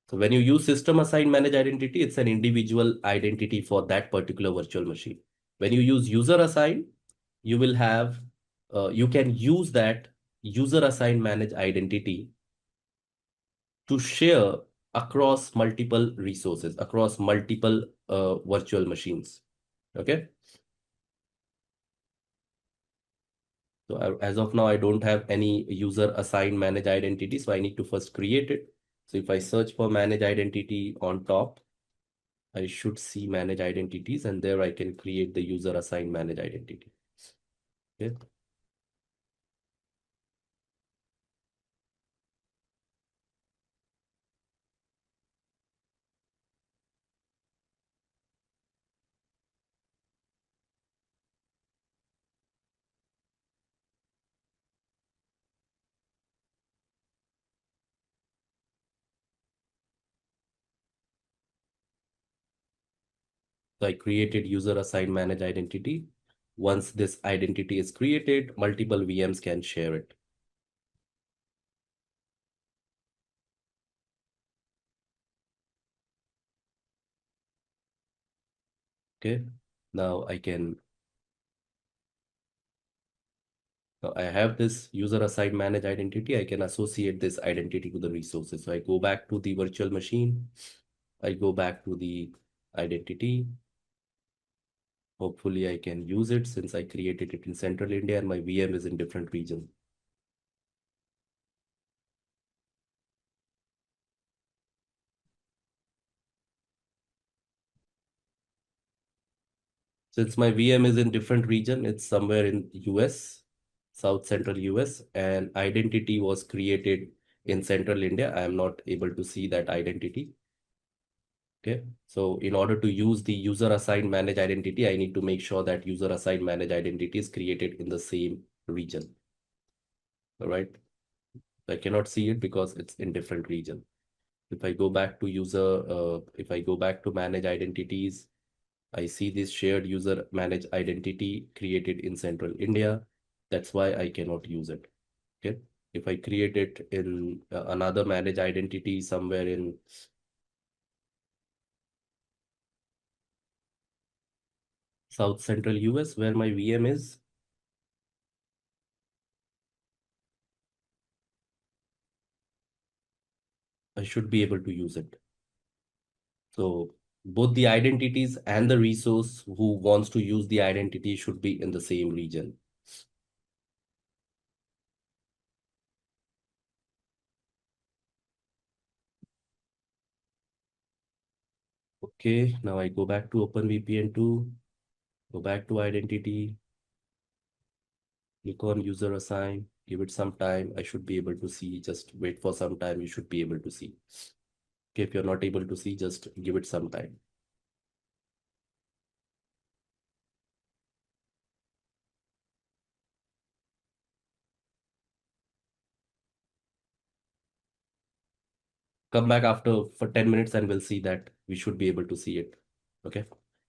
So when you use system assign manage identity, it's an individual identity for that particular virtual machine. When you use user assign, you will have, you can use that user assign manage identity to share across multiple resources, across multiple virtual machines. Okay. So as of now, I don't have any user assigned manage identity. So I need to first create it. So if I search for manage identity on top, I should see manage identities and there I can create the user assigned manage identity. Okay. So I created user assigned manage identity. Once this identity is created, multiple VMs can share it. Okay. Now I have this user assigned manage identity. I can associate this identity to the resources. So I go back to the virtual machine. I go back to the identity. Hopefully I can use it since I created it in Central India and my VM is in different region. Since my VM is in different region, it's somewhere in US, South Central US, and identity was created in Central India. I am not able to see that identity. Okay. So in order to use the user assigned manage identity, I need to make sure that user assigned manage identity is created in the same region. All right. I cannot see it because it's in different region. If I go back to if I go back to manage identities, I see this shared user manage identity created in Central India. That's why I cannot use it. Okay. If I create it in another manage identity somewhere in South Central US where my VM is, I should be able to use it. So both the identities and the resource who wants to use the identity should be in the same region. Okay, now I go back to OpenVPN 2, go back to identity, click on user assign, give it some time. I should be able to see, just wait for some time. You should be able to see. Okay, if you're not able to see, just give it some time. Come back after for 10 minutes and we'll see that we should be able to see it. Okay,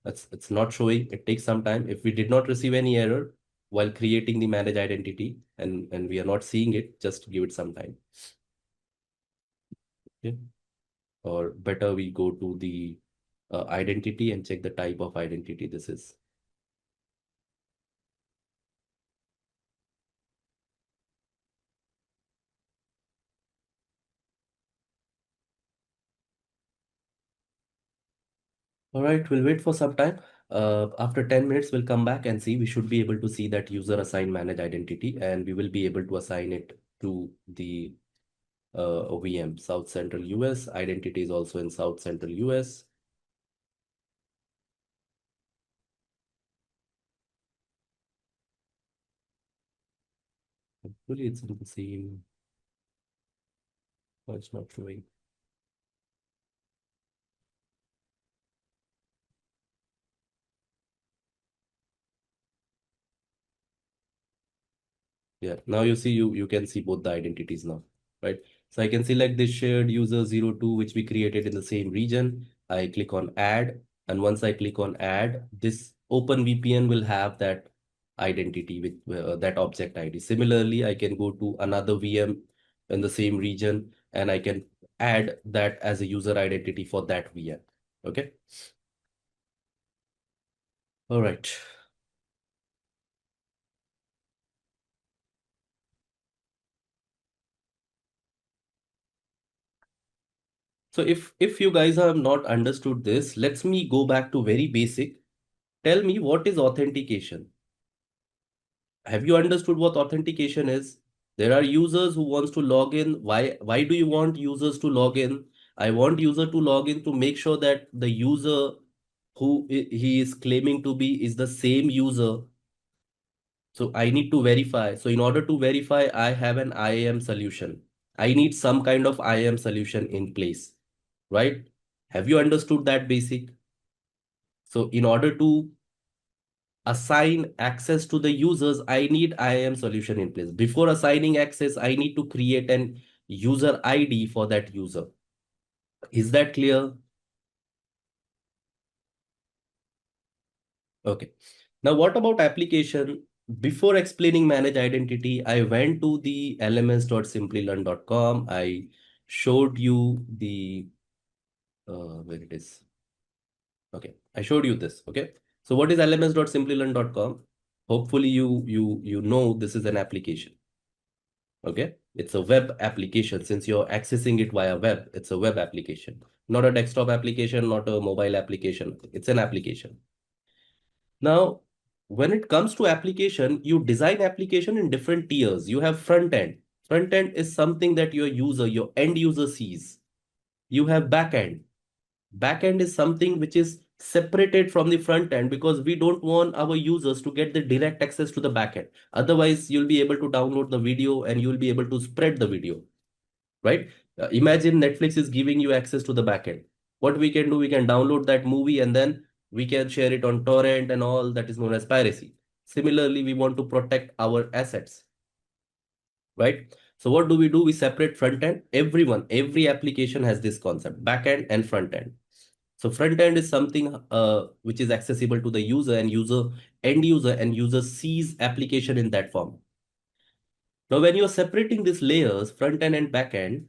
it's not showing. It takes some time. If we did not receive any error while creating the manage identity and we are not seeing it, just give it some time. Okay, or better we go to the identity and check the type of identity this is. All right, we'll wait for some time. After 10 minutes, we'll come back and see. We should be able to see that user assign manage identity, and we will be able to assign it to the VM, South Central US. Identity is also in South Central US. Hopefully it's in the same. Oh, it's not showing. Yeah, now you see you can see both the identities now, right? So I can select this shared user 02, which we created in the same region. I click on add, and once I click on add, this open VPN will have that identity with that object ID. Similarly, I can go to another VM in the same region and I can add that as a user identity for that VM. Okay. All right. So if you guys have not understood this, let's me go back to very basic. Tell me what is authentication? Have you understood what authentication is? There are users who wants to log in. Why do you want users to log in? I want user to log in to make sure that the user who he is claiming to be is the same user. So I need to verify. So in order to verify, I have an IAM solution. I need some kind of IAM solution in place, right? Have you understood that basic? So in order to assign access to the users, I need IAM solution in place. Before assigning access, I need to create an user ID for that user. Is that clear? Okay. Now, what about application? Before explaining manage identity, I went to the lms.simplilearn.com. I showed you the where it is. Okay, I showed you this. Okay. So what is lms.simplilearn.com? Hopefully you know this is an application. Okay, it's a web application. Since you're accessing it via web, it's a web application, not a desktop application, not a mobile application. It's an application. Now, when it comes to application, you design application in different tiers. You have front end. Front end is something that your user, your end user sees. You have back end. Back end is something which is separated from the front end because we don't want our users to get the direct access to the back end. Otherwise, you'll be able to download the video and you'll be able to spread the video, right? Imagine Netflix is giving you access to the backend. What we can do, we can download that movie and then we can share it on torrent and all that is known as piracy. Similarly, we want to protect our assets, right? So what do? We separate front end. Every application has this concept, back end and front end. So front end is something which is accessible to the user and user, end user and user sees application in that form. Now, when you're separating these layers, front end and back end,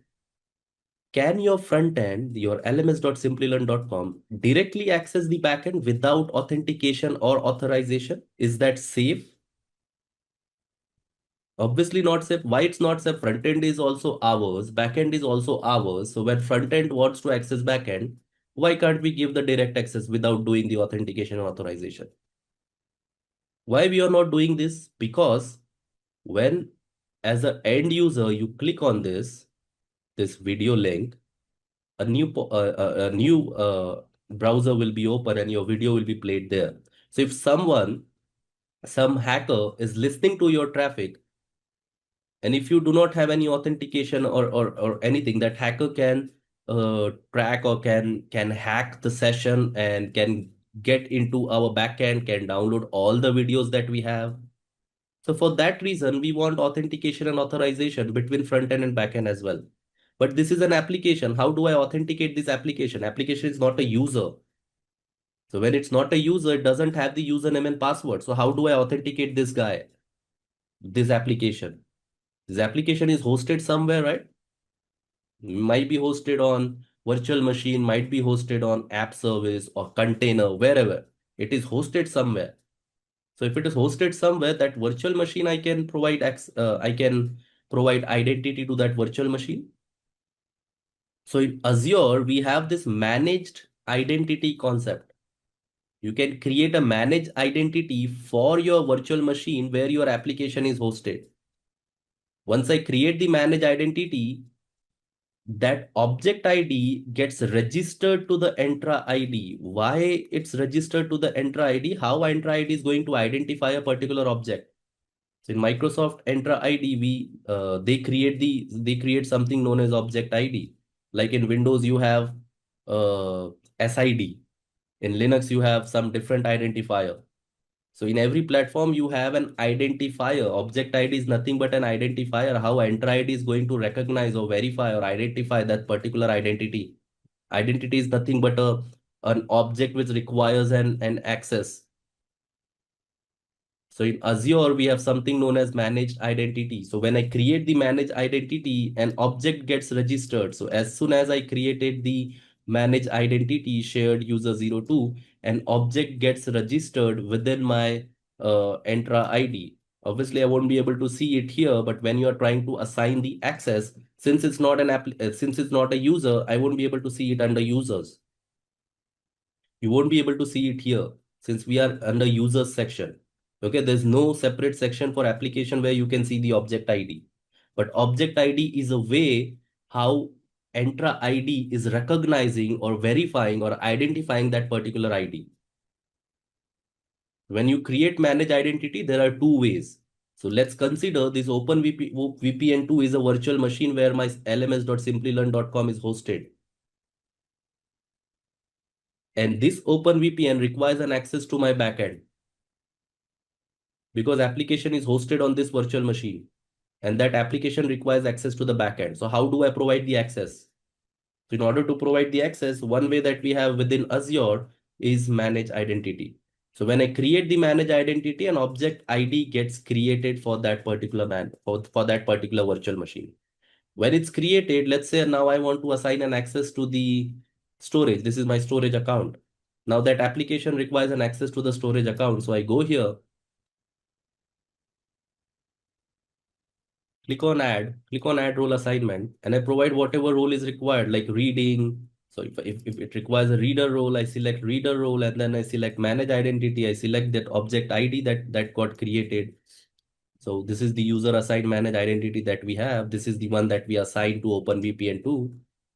can your front end, your lms.simplilearn.com, directly access the back end without authentication or authorization? Is that safe? Obviously not safe. Why it's not safe? Front end is also ours, back end is also ours. So when front end wants to access back end, why can't we give the direct access without doing the authentication or authorization? Why we are not doing this? Because when as an end user you click on this video link, a new browser will be open and your video will be played there. So if some hacker is listening to your traffic, and if you do not have any authentication or anything, that hacker can track or can hack the session and can get into our backend, can download all the videos that we have. So for that reason, we want authentication and authorization between front end and back end as well. But this is an application. How do I authenticate this application? Application is not a user. So when it's not a user, it doesn't have the username and password. So how do I authenticate this guy, this application? This application is hosted somewhere, right? Might be hosted on virtual machine, might be hosted on app service or container, wherever. It is hosted somewhere. So if it is hosted somewhere, that virtual machine, I can provide identity to that virtual machine. So in Azure, we have this managed identity concept. You can create a managed identity for your virtual machine where your application is hosted. Once I create the managed identity, that object ID gets registered to the Entra ID. Why it's registered to the Entra ID? How Entra ID is going to identify a particular object? So in Microsoft Entra ID, they create something known as object ID. Like in Windows, you have SID. In Linux, you have some different identifier. So in every platform, you have an identifier. Object ID is nothing but an identifier. How Entra ID is going to recognize or verify or identify that particular identity. Identity is nothing but an object which requires an access. So in Azure, we have something known as managed identity. So when I create the managed identity, an object gets registered. So as soon as I created the managed identity shared user 02, an object gets registered within my Entra ID. Obviously, I won't be able to see it here, but when you are trying to assign the access, since it's not since it's not a user, I won't be able to see it under users. You won't be able to see it here since we are under users section. Okay, there's no separate section for application where you can see the object ID. But object ID is a way how Entra ID is recognizing or verifying or identifying that particular ID. When you create manage identity, there are two ways. So let's consider this VPN2 is a virtual machine where my lms.simplilearn.com is hosted. And this OpenVPN requires an access to my backend because application is hosted on this virtual machine and that application requires access to the backend. So how do I provide the access? So in order to provide the access, one way that we have within Azure is manage identity. So when I create the manage identity, an object ID gets created for that particular for that particular virtual machine. When it's created, let's say now I want to assign an access to the storage. This is my storage account. Now that application requires an access to the storage account. So I go here, click on add role assignment, and I provide whatever role is required, like reading. So if it requires a reader role, I select reader role, and then I select manage identity. I select that object ID that got created. So this is the user assigned manage identity that we have. This is the one that we assign to OpenVPN2.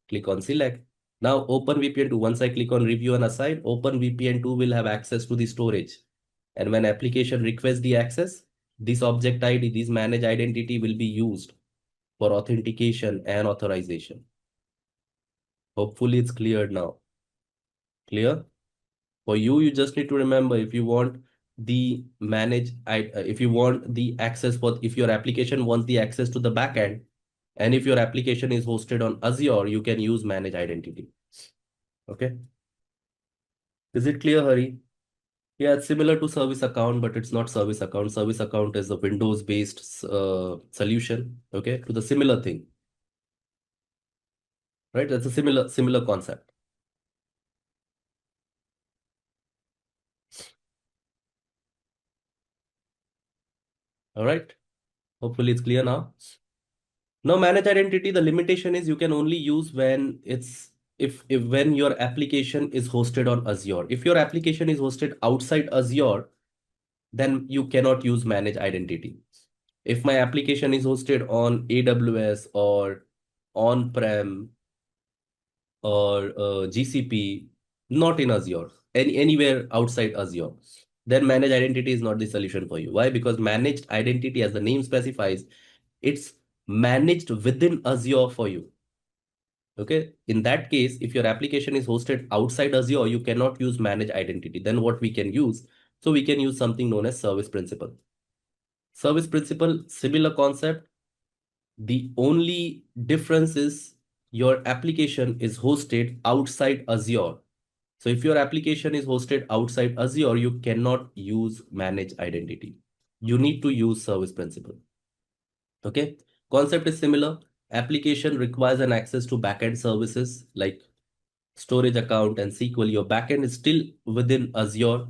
Click on select. Now OpenVPN2, once I click on review and assign, OpenVPN2 will have access to the storage. And when application requests the access, this object ID, this manage identity will be used for authentication and authorization. Hopefully it's cleared now. Clear? For you, you just need to remember if you want the if you want the access if your application wants the access to the backend, and if your application is hosted on Azure, you can use manage identity. Okay. Is it clear, Hari? Yeah, it's similar to service account, but it's not service account. Service account is a Windows-based solution, okay, to the similar thing, right? That's a similar concept. All right. Hopefully it's clear now. Now, manage identity, the limitation is you can only use when it's if when your application is hosted on Azure. If your application is hosted outside Azure, then you cannot use manage identity. If my application is hosted on AWS or on-prem or GCP, not in Azure, anywhere outside Azure, then managed identity is not the solution for you. Why? Because managed identity, as the name specifies, it's managed within Azure for you. Okay. In that case, if your application is hosted outside Azure, you cannot use managed identity. Then what we can use? So we can use something known as service principal. Service principal, similar concept. The only difference is your application is hosted outside Azure. So if your application is hosted outside Azure, you cannot use manage identity. You need to use service principal. Okay. Concept is similar. Application requires an access to backend services like storage account and SQL. Your backend is still within Azure.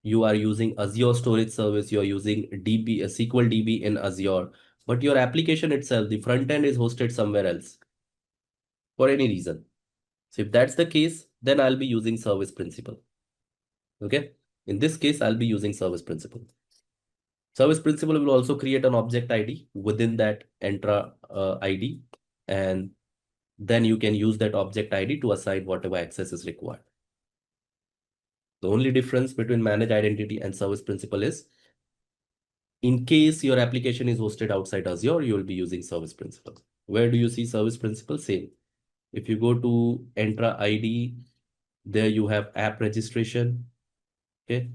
You are using Azure storage service. You are using DB, SQL DB in Azure, but your application itself, the front end is hosted somewhere else for any reason. So if that's the case, then I'll be using service principal. Okay. In this case, I'll be using service principal. Service principal will also create an object ID within that Entra ID, and then you can use that object ID to assign whatever access is required. The only difference between manage identity and service principal is in case your application is hosted outside Azure, you will be using service principal. Where do you see service principal? Same. If you go to Entra ID, there you have app registration. Okay.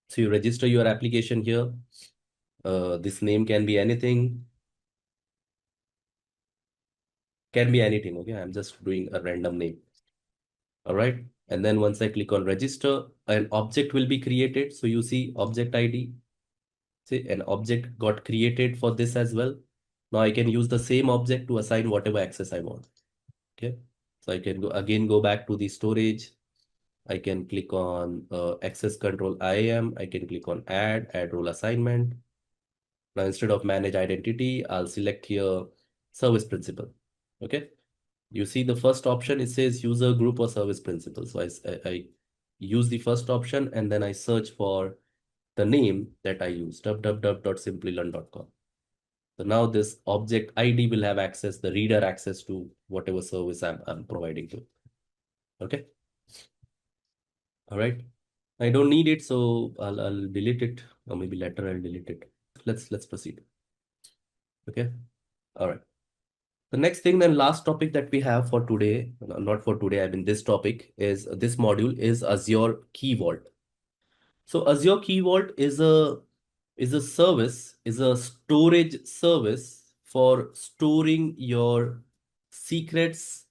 So you register your application here. This name can be anything. Can be anything. Okay. I'm just doing a random name. All right. And then once I click on register, an object will be created. So you see object ID. See, an object got created for this as well. Now I can use the same object to assign whatever access I want. Okay. So I can go back to the storage. I can click on access control IAM. I can click on add role assignment. Now instead of manage identity, I'll select here service principal. Okay. You see the first option, it says user group or service principal. So I use the first option and then I search for the name that I use, www.simplilearn.com. So now this object ID will have access, the reader access to whatever service I'm providing to. Okay. All right. I don't need it, so I'll delete it, or maybe later I'll delete it. Let's proceed. Okay. All right. The next thing, then last topic that we have for today, not for today, I mean this topic is this module is Azure Key Vault. So Azure Key Vault is a service, is a storage service for storing your secrets,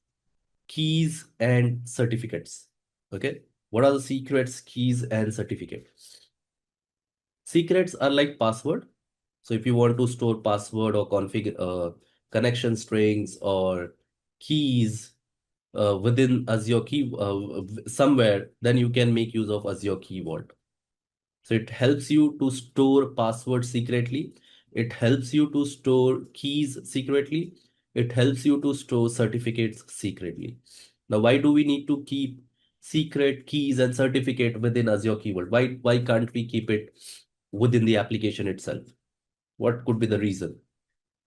keys, and certificates. Okay. What are the secrets, keys, and certificates? Secrets are like password. So if you want to store password or configure connection strings or keys within Azure Key somewhere, then you can make use of Azure Key Vault. So it helps you to store passwords secretly. It helps you to store keys secretly. It helps you to store certificates secretly. Now, why do we need to keep secret keys and certificate within Azure Key Vault? Why can't we keep it within the application itself? What could be the reason?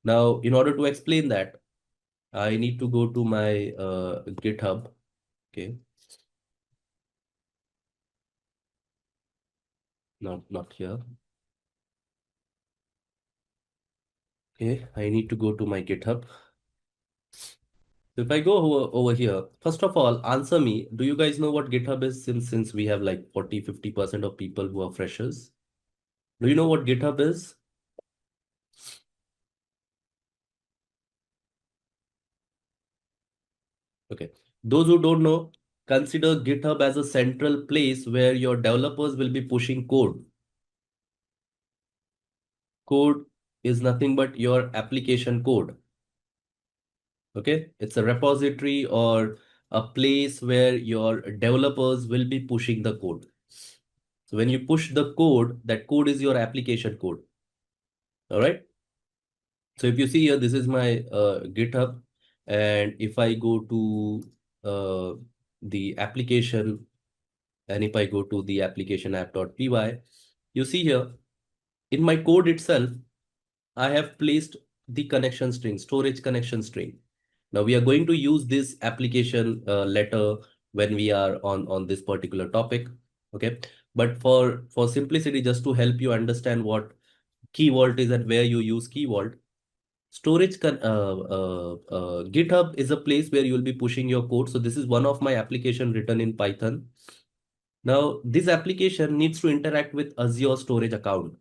Now, in order to explain that, I need to go to my GitHub. Okay, not here. Okay, I need to go to my GitHub. So if I go over here, first of all, answer me. Do you guys know what GitHub is since we have like 40-50% of people who are freshers? Do you know what GitHub is? Okay. Those who don't know, consider GitHub as a central place where your developers will be pushing code. Code is nothing but your application code. Okay, it's a repository or a place where your developers will be pushing the code. So when you push the code, that code is your application code. All right. So if you see here, this is my GitHub. And if I go to the application, and if I go to the application app.py, you see here in my code itself, I have placed the connection string, storage connection string. Now we are going to use this application letter when we are on this particular topic. Okay. But for simplicity, just to help you understand what key vault is and where you use key vault, GitHub is a place where you will be pushing your code. So this is one of my application written in Python. Now this application needs to interact with Azure storage account.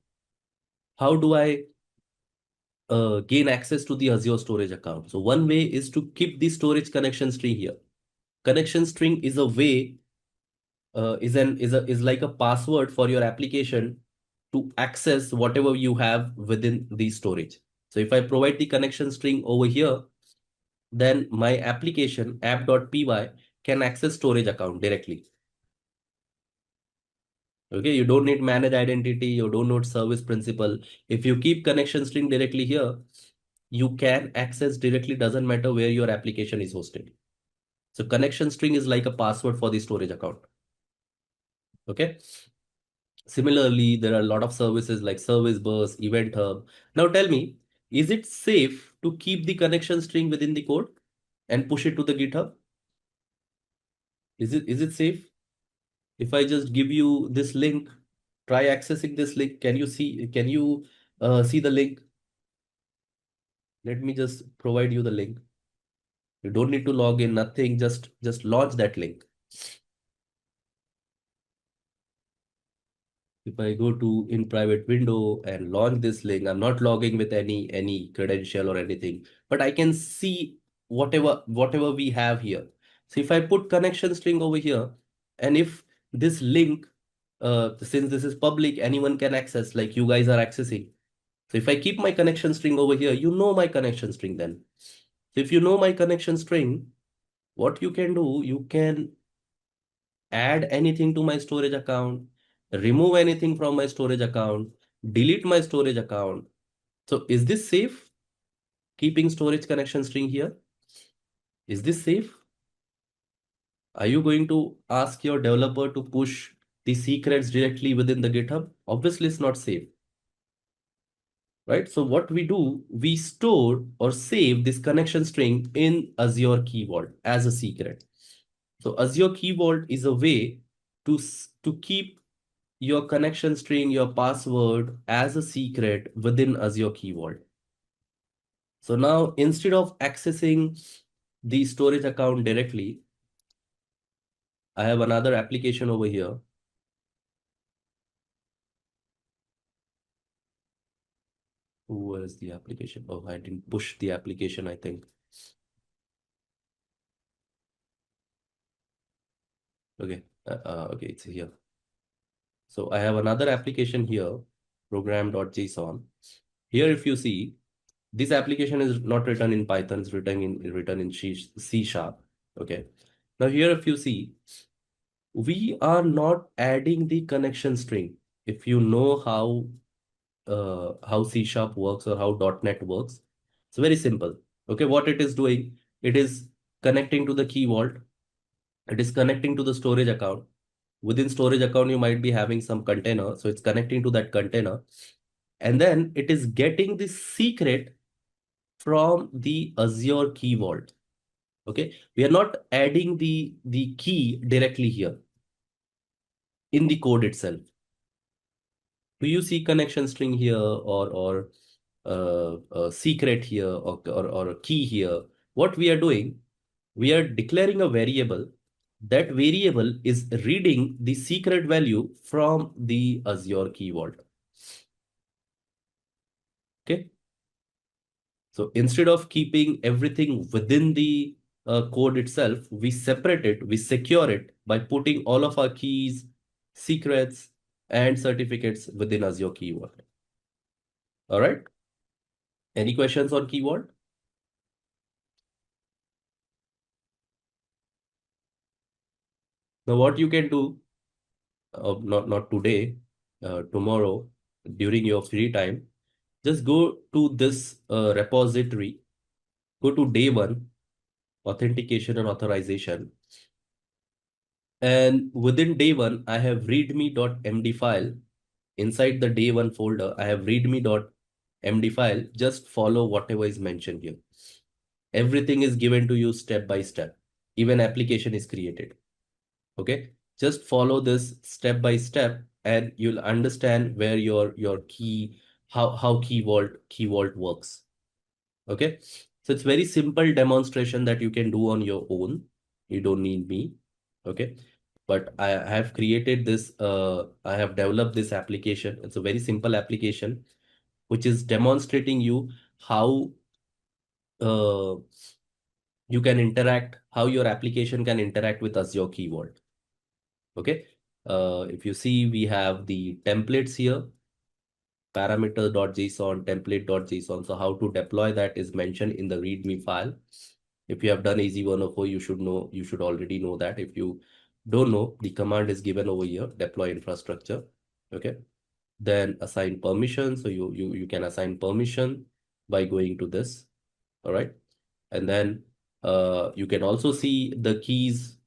How do I gain access to the Azure storage account? So one way is to keep the storage connection string here. Connection string is a way, is like a password for your application to access whatever you have within the storage. So if I provide the connection string over here, then my application app.py can access storage account directly. Okay, you don't need manage identity, you don't need service principal. If you keep connection string directly here, you can access directly, doesn't matter where your application is hosted. So connection string is like a password for the storage account. Okay. Similarly, there are a lot of services like Service Bus, Event Hub. Now tell me, is it safe to keep the connection string within the code and push it to the GitHub? Is it safe? If I just give you this link, try accessing this link. Can you see the link? Let me just provide you the link. You don't need to log in, nothing, just launch that link. If I go to in private window and launch this link, I'm not logging with any credential or anything, but I can see whatever we have here. So if I put connection string over here, and if this link, since this is public, anyone can access, like you guys are accessing. So if I keep my connection string over here, you know my connection string then. So if you know my connection string, what you can do, you can add anything to my storage account, remove anything from my storage account, delete my storage account. So is this safe? Keeping storage connection string here? Is this safe? Are you going to ask your developer to push the secrets directly within the GitHub? Obviously, it's not safe. Right? So what we do, we store or save this connection string in Azure Key Vault as a secret. So Azure Key Vault is a way to keep your connection string, your password as a secret within Azure Key Vault. So now instead of accessing the storage account directly, I have another application over here. Where is the application? Oh, I didn't push the application, I think. Okay, okay, it's here. So I have another application here, program.json. Here, if you see, this application is not written in Python, it's written in C sharp. Okay. Now here, if you see, we are not adding the connection string. If you know how C sharp works or how .NET works, it's very simple. Okay, what it is doing, it is connecting to the key vault. It is connecting to the storage account. Within storage account, you might be having some container. So it's connecting to that container. And then it is getting the secret from the Azure Key Vault. Okay, we are not adding the key directly here in the code itself. Do you see connection string here or a secret here or a key here? What we are doing, we are declaring a variable. That variable is reading the secret value from the Azure Key Vault. Okay. So instead of keeping everything within the code itself, we separate it, we secure it by putting all of our keys, secrets, and certificates within Azure Key Vault. All right. Any questions on Key Vault? Now, what you can do, not today, tomorrow, during your free time, just go to this repository, go to day one, authentication and authorization. And within day one, I have readme.md file. Inside the day one folder, I have readme.md file. Just follow whatever is mentioned here. Everything is given to you step by step. Even application is created. Okay. Just follow this step by step and you'll understand where your key, how key vault works. Okay. So it's very simple demonstration that you can do on your own. You don't need me. Okay. But I have created this, I have developed this application. It's a very simple application, which is demonstrating you how uh, you can interact, how your application can interact with Azure Key Vault. Okay. If you see, we have the templates here, parameter.json, template.json. So how to deploy that is mentioned in the README file. If you have done AZ-104, you should know, you should already know that. If you don't know, the command is given over here, deploy infrastructure. Okay. Then assign permission. So you can assign permission by going to this. All right. And then you can also see the keys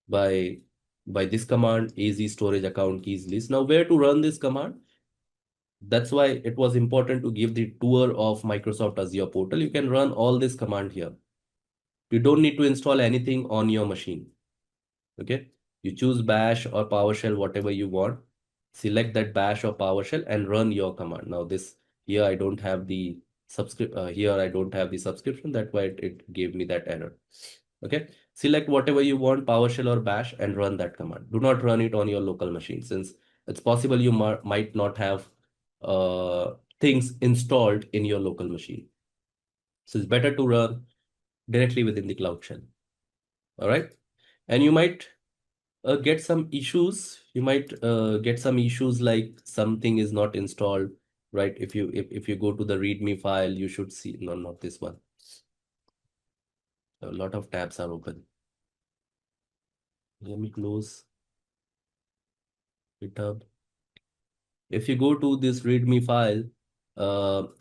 by this command, AZ storage account keys list. Now, where to run this command? That's why it was important to give the tour of Microsoft Azure portal. You can run all this command here. You don't need to install anything on your machine. Okay. You choose bash or PowerShell, whatever you want. Select that bash or PowerShell and run your command. Now this here I don't have the subscription. That's why it gave me that error. Okay. Select whatever you want, PowerShell or bash, and run that command. Do not run it on your local machine, since it's possible you might not have things installed in your local machine. So it's better to run directly within the Cloud Shell. All right. And you might get some issues. You might get some issues like something is not installed, right? If you go to the README file, you should see, no, not this one. A lot of tabs are open. Let me close GitHub. If you go to this README file,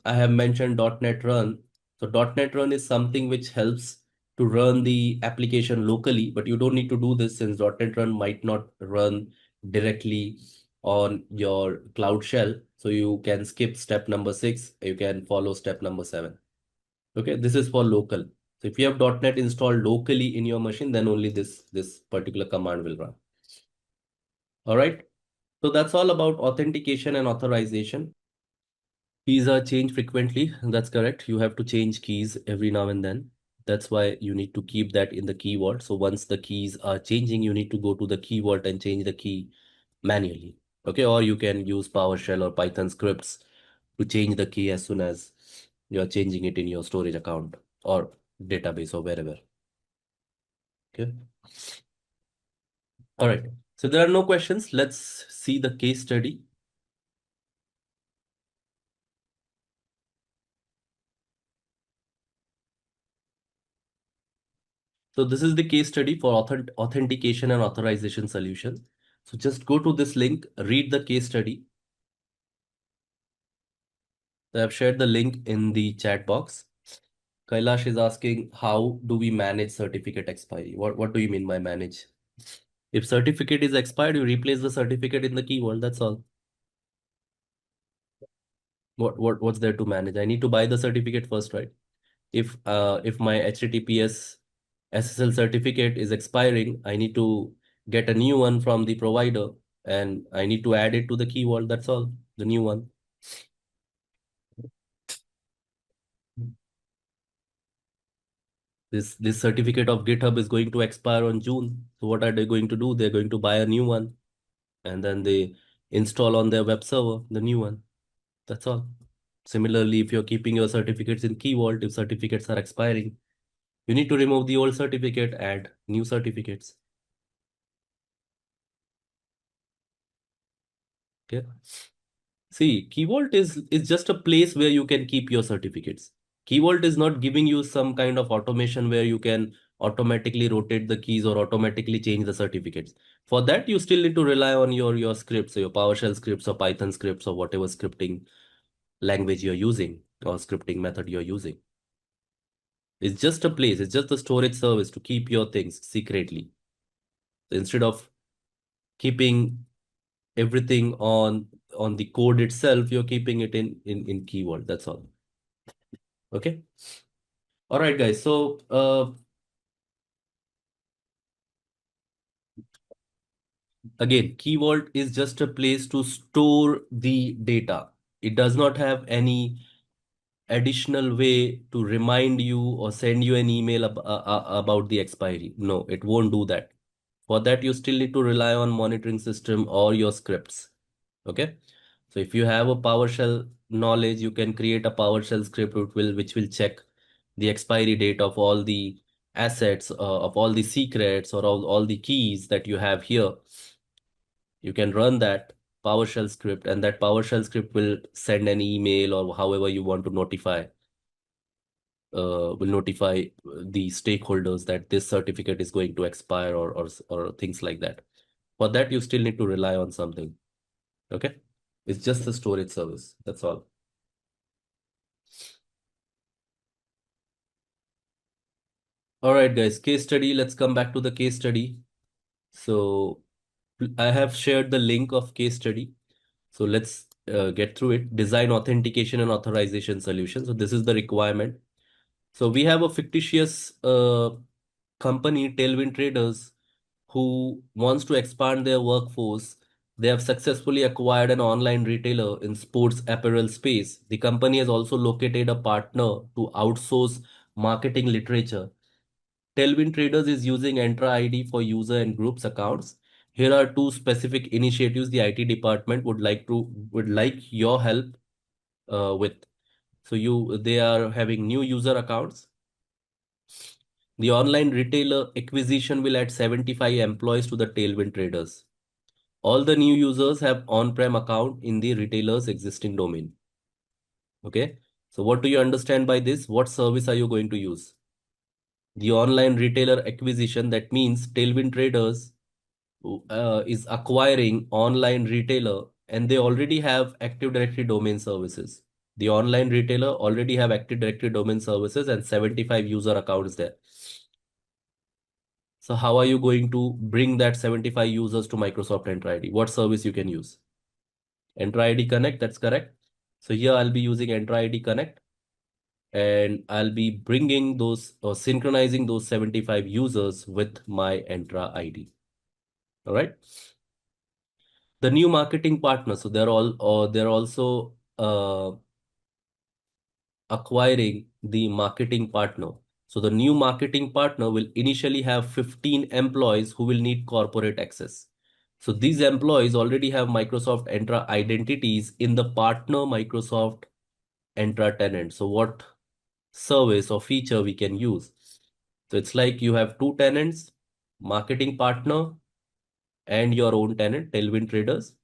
I have mentioned .NET Run. So .NET Run is something which helps to run the application locally, but you don't need to do this since .NET Run might not run directly on your Cloud Shell. So you can skip step number 6. You can follow step number 7. Okay, this is for local. So if you have .NET installed locally in your machine, then only this particular command will run. All right. So that's all about authentication and authorization. Keys are changed frequently. That's correct. You have to change keys every now and then. That's why you need to keep that in the key vault. So once the keys are changing, you need to go to the key vault and change the key manually. Okay, or you can use PowerShell or Python scripts to change the key as soon as you are changing it in your storage account or database or wherever. Okay. All right. So there are no questions. Let's see the case study. So this is the case study for authentication and authorization solution. So just go to this link, read the case study. So I've shared the link in the chat box. Kailash is asking, how do we manage certificate expiry? What do you mean by manage? If certificate is expired, you replace the certificate in the key vault. That's all. What's there to manage? I need to buy the certificate first, right? If my HTTPS SSL certificate is expiring, I need to get a new one from the provider and I need to add it to the key vault. That's all, the new one. This certificate of GitHub is going to expire on June. So what are they going to do? They're going to buy a new one and then they install on their web server the new one. That's all. Similarly, if you're keeping your certificates in Key Vault, if certificates are expiring, You need to remove the old certificate, add new certificates. Okay. See, Key Vault is just a place where you can keep your certificates. Key Vault is not giving you some kind of automation where you can automatically rotate the keys or automatically change the certificates. For that, you still need to rely on your scripts, so your PowerShell scripts or Python scripts or whatever scripting language you're using or scripting method you're using. It's just a place, it's just a storage service to keep your things secretly. So instead of keeping everything on the code itself, you're keeping it in Key Vault. That's all. Okay. All right, guys. So again, Key Vault is just a place to store the data. It does not have any additional way to remind you or send you an email about the expiry. No, it won't do that. For that, you still need to rely on monitoring system or your scripts. Okay. So if you have a PowerShell knowledge, you can create a PowerShell script which will check the expiry date of all the assets, of all the secrets or all the keys that you have here. You can run that PowerShell script, and that PowerShell script will send an email or however you want to notify the stakeholders that this certificate is going to expire or things like that. For that, you still need to rely on something. Okay. It's just a storage service. That's all. All right, guys, case study. Let's come back to the case study. So I have shared the link of case study. So let's get through it. Design authentication and authorization solution. So this is the requirement. So we have a fictitious company, Tailwind Traders, who wants to expand their workforce. They have successfully acquired an online retailer in sports apparel space. The company has also located a partner to outsource marketing literature. Tailwind Traders is using Entra ID for user and groups accounts. Here are two specific initiatives the IT department would like your help with. So they are having new user accounts. The online retailer acquisition will add 75 employees to the Tailwind Traders. All the new users have on-prem account in the retailer's existing domain. Okay. So what do you understand by this? What service are you going to use? The online retailer acquisition, that means Tailwind Traders is acquiring online retailer and they already have Active Directory domain services. The online retailer already have Active Directory domain services and 75 user accounts there. So how are you going to bring that 75 users to Microsoft Entra ID? What service you can use? Entra ID Connect, that's correct. So here I'll be using Entra ID Connect and I'll be bringing those or synchronizing those 75 users with my Entra ID. All right. The new marketing partner. So they're also acquiring the marketing partner. So the new marketing partner will initially have 15 employees who will need corporate access. So these employees already have Microsoft Entra identities in the partner Microsoft Entra tenant. So what service or feature we can use? So it's like you have two tenants, marketing partner and your own tenant, Tailwind Traders.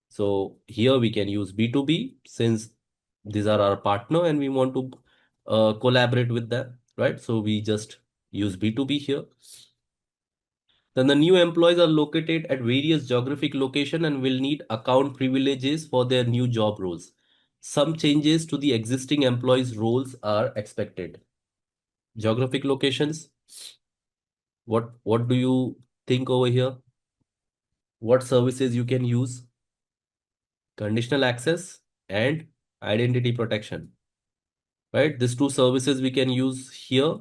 So here we can use B2B since these are our partner and we want to collaborate with them, right? So we just use B2B here. Then the new employees are located at various geographic location and will need account privileges for their new job roles. Some changes to the existing employees' roles are expected. Geographic locations. What do you think over here? What services you can use? Conditional access and identity protection, right? These two services we can use here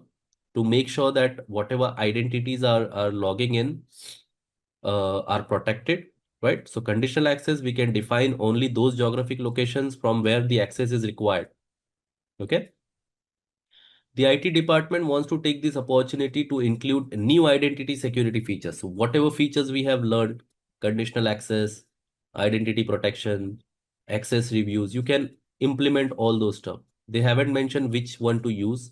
to make sure that whatever identities are logging in are protected, right? So conditional access, we can define only those geographic locations from where the access is required. Okay. The IT department wants to take this opportunity to include new identity security features. So whatever features we have learned, conditional access, identity protection, access reviews, you can implement all those stuff. They haven't mentioned which one to use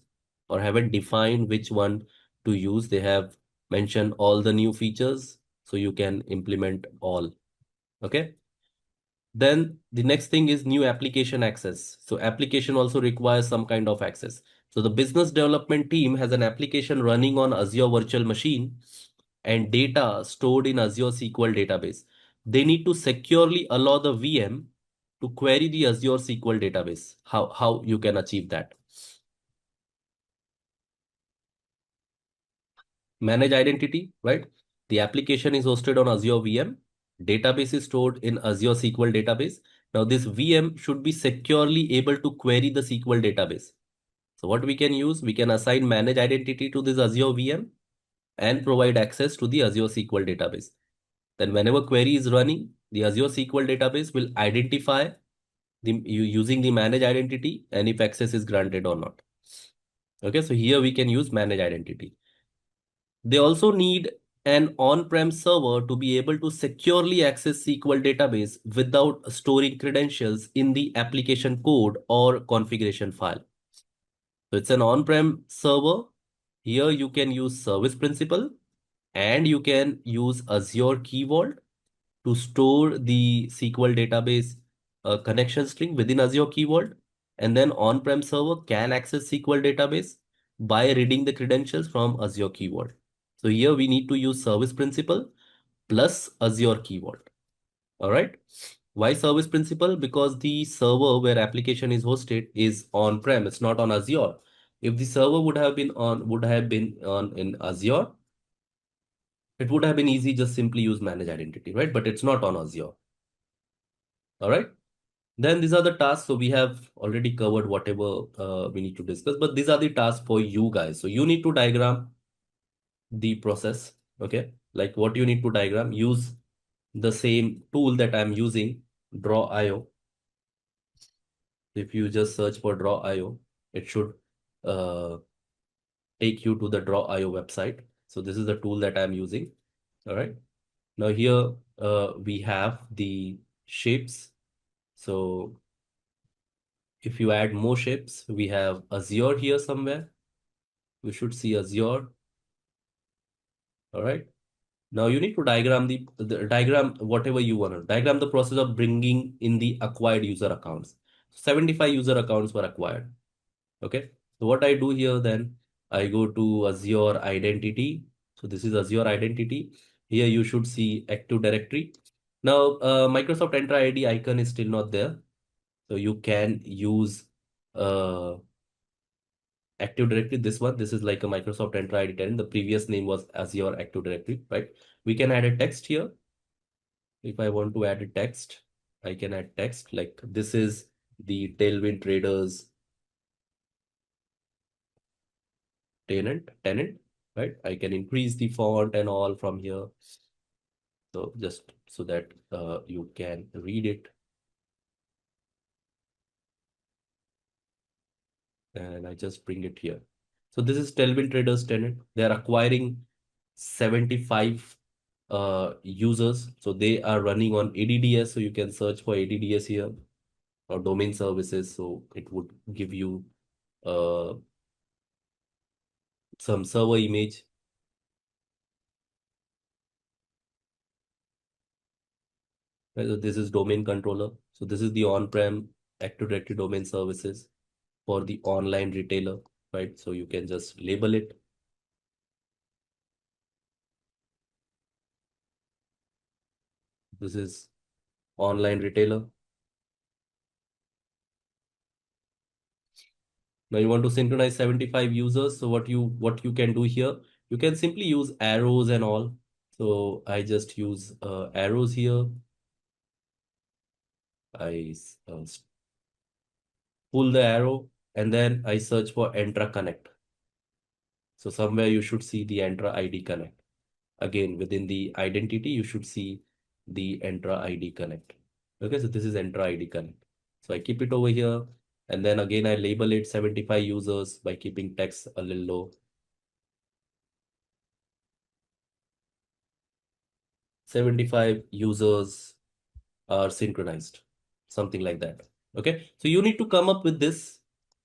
or haven't defined which one to use. They have mentioned all the new features, so you can implement all. Okay. Then the next thing is new application access. So application also requires some kind of access. So the business development team has an application running on Azure virtual machine and data stored in Azure SQL database. They need to securely allow the VM to query the Azure SQL database. How you can achieve that? Manage identity, right? The application is hosted on Azure VM. Database is stored in Azure SQL database. Now this VM should be securely able to query the SQL database. So what we can use, we can assign manage identity to this Azure VM and provide access to the Azure SQL database. Then whenever query is running, the Azure SQL database will identify using the manage identity and if access is granted or not. Okay, so here we can use manage identity. They also need an on-prem server to be able to securely access SQL database without storing credentials in the application code or configuration file. So it's an on-prem server. Here you can use service principal and you can use Azure Key Vault to store the SQL database connection string within Azure Key Vault. And then on-prem server can access SQL database by reading the credentials from Azure Key Vault. So here we need to use service principal plus Azure Key Vault. All right. Why service principal? Because the server where application is hosted is on-prem. It's not on Azure. If the server would have been on in Azure, it would have been easy just simply use manage identity, right? But it's not on Azure. All right. Then these are the tasks. So we have already covered whatever we need to discuss, but these are the tasks for you guys. So you need to diagram the process. Okay. Like what you need to diagram, use the same tool that I'm using, Draw.io. If you just search for Draw.io, it should uh, take you to the Draw.io website. So this is the tool that I'm using. All right. Now here we have the shapes. So if you add more shapes, we have Azure here somewhere. We should see Azure. All right. Now you need to diagram the diagram, whatever you want to diagram the process of bringing in the acquired user accounts. 75 user accounts were acquired. Okay. So what I do here then, I go to Azure Identity. So this is Azure Identity. Here you should see Active Directory. Now Microsoft Entra ID icon is still not there. So you can use uh, Active Directory, this is like a Microsoft Entra ID 10. The previous name was Azure Active Directory, right? We can add a text here. If I want to add a text, I can add text like this is the Tailwind Traders tenant, right? I can increase the font and all from here. So just so that you can read it. And I just bring it here. So this is Tailwind Traders tenant. They are acquiring 75 users. So they are running on ADDS. So you can search for ADDS here or domain services. So it would give you uh, some server image. Right? So this is domain controller. So this is the on-prem Active Directory domain services for the online retailer, right? So you can just label it. This is online retailer. Now you want to synchronize 75 users. So what you can do here, you can simply use arrows and all. So I just use arrows here. I pull the arrow and then I search for Entra Connect. So somewhere you should see the Entra ID Connect. Again, within the identity, you should see the Entra ID Connect. Okay, so this is Entra ID Connect. So I keep it over here. And then again, I label it 75 users by keeping text a little low. 75 users are synchronized, something like that. Okay, so you need to come up with this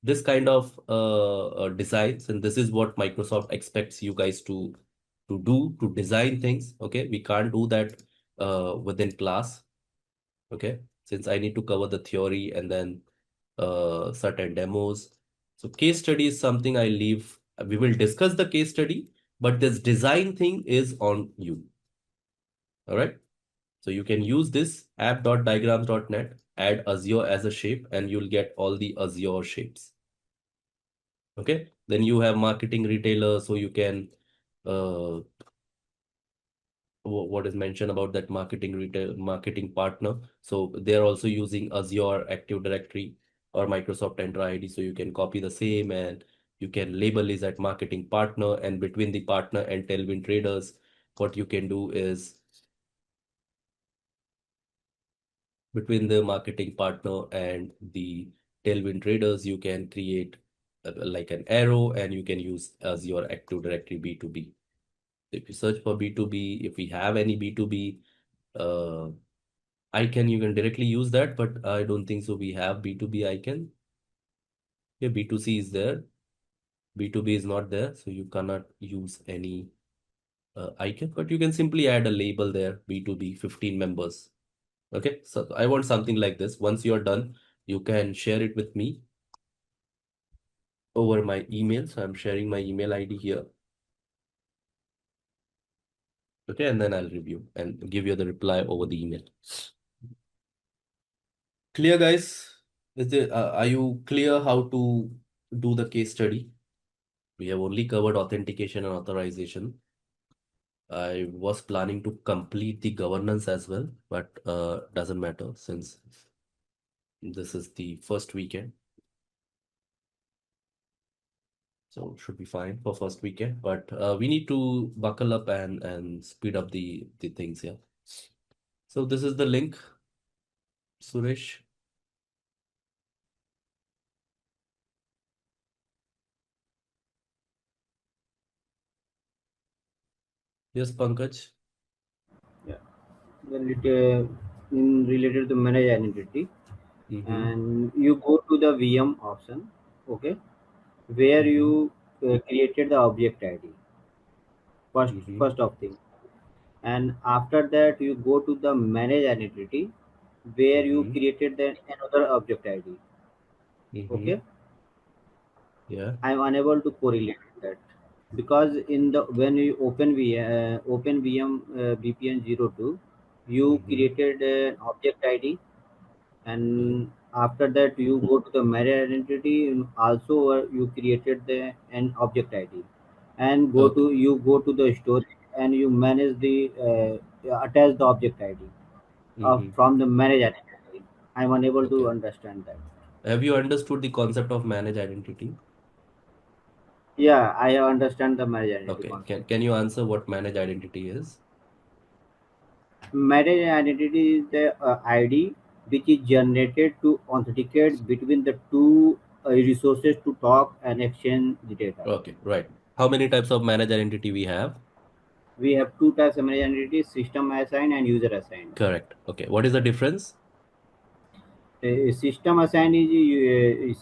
this kind of designs, and this is what Microsoft expects you guys to do, to design things. Okay, we can't do that within class. Okay, since I need to cover the theory and then certain demos. So case study is something I leave. We will discuss the case study, but this design thing is on you. All right. So you can use this app.diagrams.net, add Azure as a shape, and you'll get all the Azure shapes. Okay. Then you have marketing retailer, so you can uh, what is mentioned about that marketing retail marketing partner. So they're also using Azure Active Directory or Microsoft Entra ID. So you can copy the same and you can label is at marketing partner, and between the partner and Tailwind traders, what you can do is between the marketing partner and the Tailwind traders, you can create like an arrow, and you can use Azure Active Directory B2B. If you search for B2B, if we have any B2B, uh, icon, you can directly use that, but I don't think so. We have B2B icon. Yeah, B2C is there. B2B is not there, so you cannot use any icon, but you can simply add a label there, B2B, 15 members. Okay, so I want something like this. Once you're done, you can share it with me over my email. So I'm sharing my email ID here. Okay, and then I'll review and give you the reply over the email. Clear, guys? Are you clear how to do the case study? We have only covered authentication and authorization. I was planning to complete the governance as well, but doesn't matter since this is the first weekend. So should be fine for first weekend, but we need to buckle up and speed up the things here. So this is the link, Suresh. Yes, Pankaj. Yeah. Then in related to manage identity, Mm-hmm. and you go to the VM option, okay, where Mm-hmm. you created the object ID Mm-hmm. first of thing, and after that you go to the manage identity where you Mm-hmm. created the another object ID. Mm-hmm. Okay, Yeah. I'm unable to correlate that because in the when you open VM VPN 02, you Mm-hmm. created an object ID, Okay. and after that you go to the married identity, and also you created the an object ID, and Okay. you go to the storage and you manage the attach the object ID Mm-hmm. from the manage identity. I'm unable to Okay. understand that. Have you understood the concept of manage identity? Yeah, I understand the marriage identity Okay. concept. Can you answer what manage identity is? Marriage identity is the ID which is generated to authenticate between the two resources to talk and exchange the data. Okay, right. How many types of manage identity we have? We have two types of managed identities: system assigned and user assigned. Correct. Okay. What is the difference? System assigned is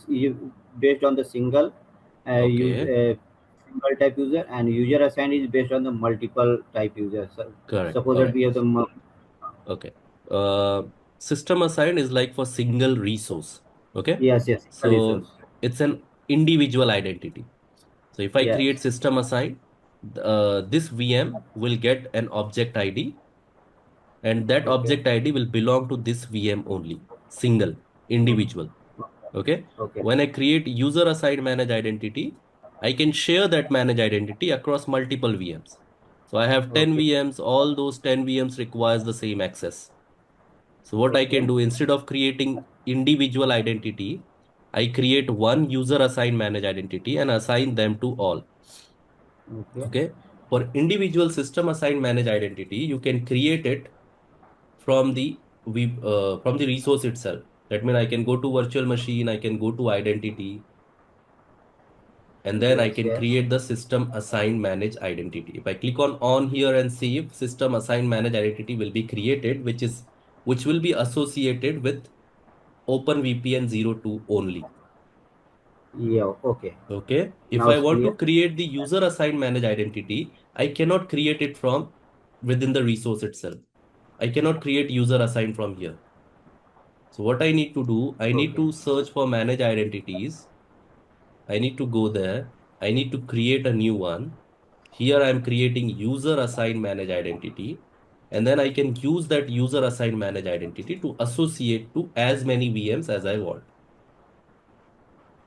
based on the Okay. single type user, and user assigned is based on the multiple type users. So, Correct. suppose All that right. we have the Okay. Uh, System assigned is like for single resource. Okay. yes, single resource. So it's an individual identity. So if I Yes. create system assigned, this VM will get an object ID, and that Okay. object ID will belong to this VM only, single, individual. Okay. Okay. When I create user assigned manage identity, I can share that manage identity across multiple VMs. So I have 10 Okay. VMs, all those 10 VMs requires the same access. So what I can Okay. do instead of creating individual identity, I create one user assigned manage identity and assign them to all. Okay. Okay. For individual system assigned manage identity, you can create it from the resource itself. That means I can go to virtual machine, I can go to identity, and then I Yes. can Yes. create the system assign manage identity. If I click on here and save, system assign manage identity will be created, which will be associated with OpenVPN 02 only. Yeah. Okay. Okay. If Now I it's want to clear. create the user assigned manage identity, I cannot create it from within the resource itself. I cannot create user assigned from here. So what I need to do, I need Okay. to search for manage identities. I need to go there. I need to create a new one. Here I'm creating user assigned manage identity. And then I can use that user assigned manage identity to associate to as many VMs as I want.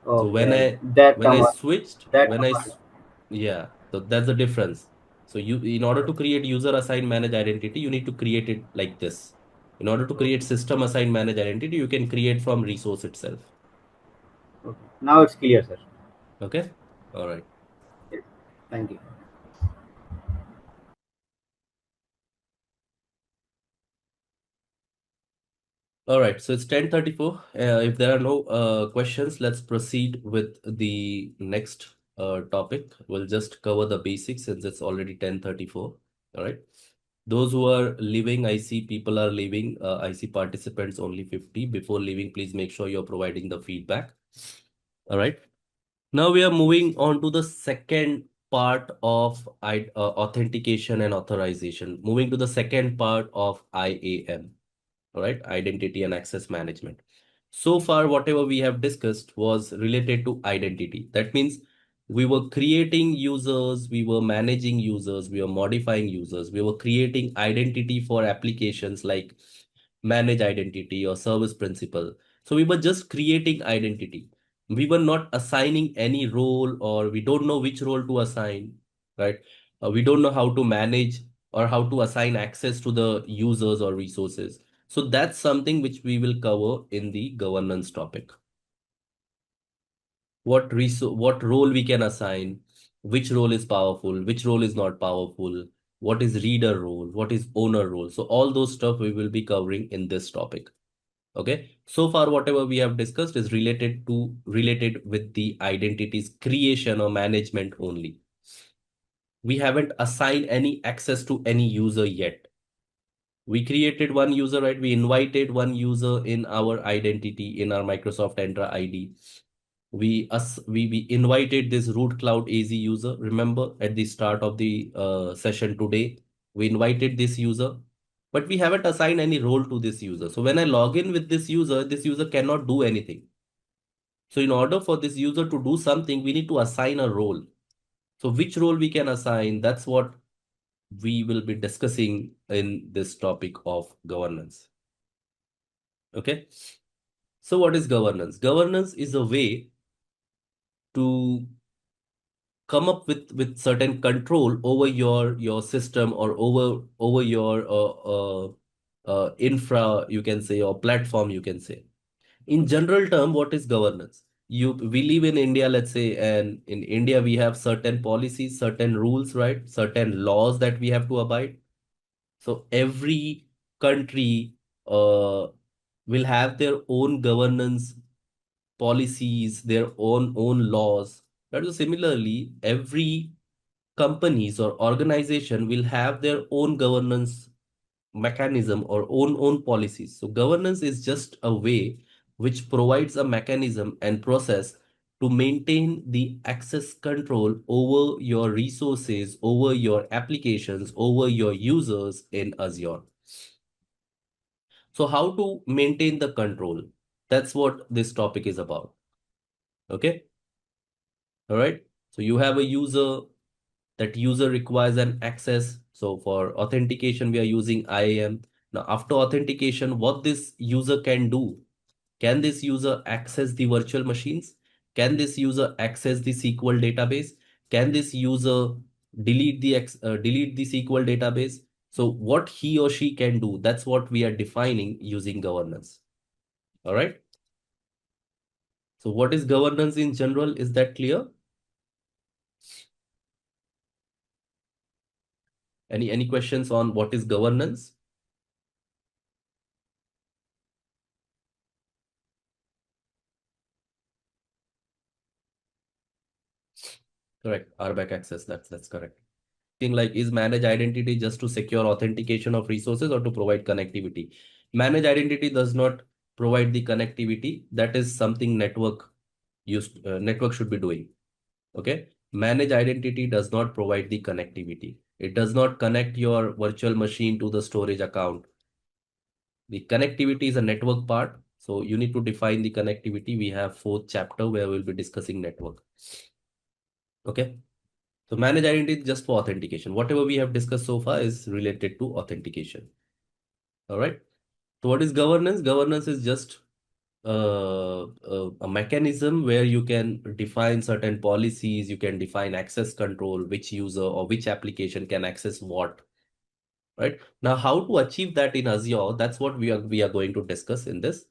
So when Okay. I That when I command. switched, That when I command. s- yeah, so that's the difference. So you in order to create user assigned manage identity, you need to create it like this. In order to create system assigned manage identity, you can create from resource itself. Okay. Now it's clear, sir. Okay. All right. Yes. Thank you. All right, so it's 10:34. If there are no questions, let's proceed with the next topic. We'll just cover the basics since it's already 10:34. All right. Those who are leaving, I see people are leaving. I see participants only 50. Before leaving, please make sure you're providing the feedback. All right. Now we are moving on to the second part of authentication and authorization. Moving to the second part of IAM. All right, identity and access management. So far, whatever we have discussed was related to identity. That means we were creating users, we were managing users, we were modifying users, we were creating identity for applications like manage identity or service principal. So we were just creating identity. We were not assigning any role, or we don't know which role to assign, right? We don't know how to manage or how to assign access to the users or resources. So that's something which we will cover in the governance topic. What role we can assign, which role is powerful, which role is not powerful, what is reader role, what is owner role. So all those stuff we will be covering in this topic. Okay. So far, whatever we have discussed is related with the identities creation or management only. We haven't assigned any access to any user yet. We created one user, right? We invited one user in our identity in our Microsoft Entra ID. We invited this root cloud AZ user. Remember at the start of the session today, we invited this user, but we haven't assigned any role to this user. So when I log in with this user cannot do anything. So in order for this user to do something, we need to assign a role. So which role we can assign? That's what we will be discussing in this topic of governance. Okay. So what is governance? Governance is a way to come up with certain control over your system or over your infra, you can say, or platform, you can say. In general term, what is governance? We live in India, let's say, and in India we have certain policies, certain rules, right? Certain laws that we have to abide. So every country will have their own governance policies, their own laws. That is similarly, every companies or organization will have their own governance mechanism or own policies. So governance is just a way which provides a mechanism and process to maintain the access control over your resources, over your applications, over your users in Azure. So how to maintain the control? That's what this topic is about. Okay. All right. So you have a user, that user requires an access. So for authentication, we are using IAM. Now, after authentication, what this user can do? Can this user access the virtual machines? Can this user access the SQL database? Can this user delete the SQL database? So what he or she can do, that's what we are defining using governance. All right. So what is governance in general? Is that clear? Any questions on what is governance? Correct. RBAC access. That's correct. Thing like, is manage identity just to secure authentication of resources or to provide connectivity? Manage identity does not provide the connectivity. That is something network network should be doing. Okay. Manage identity does not provide the connectivity. It does not connect your virtual machine to the storage account. The connectivity is a network part. So you need to define the connectivity. We have fourth chapter where we'll be discussing network. Okay. So manage identity is just for authentication. Whatever we have discussed so far is related to authentication. All right. So what is governance? Governance is just a mechanism where you can define certain policies, you can define access control, which user or which application can access what, right? Now, how to achieve that in Azure, that's what we are going to discuss in this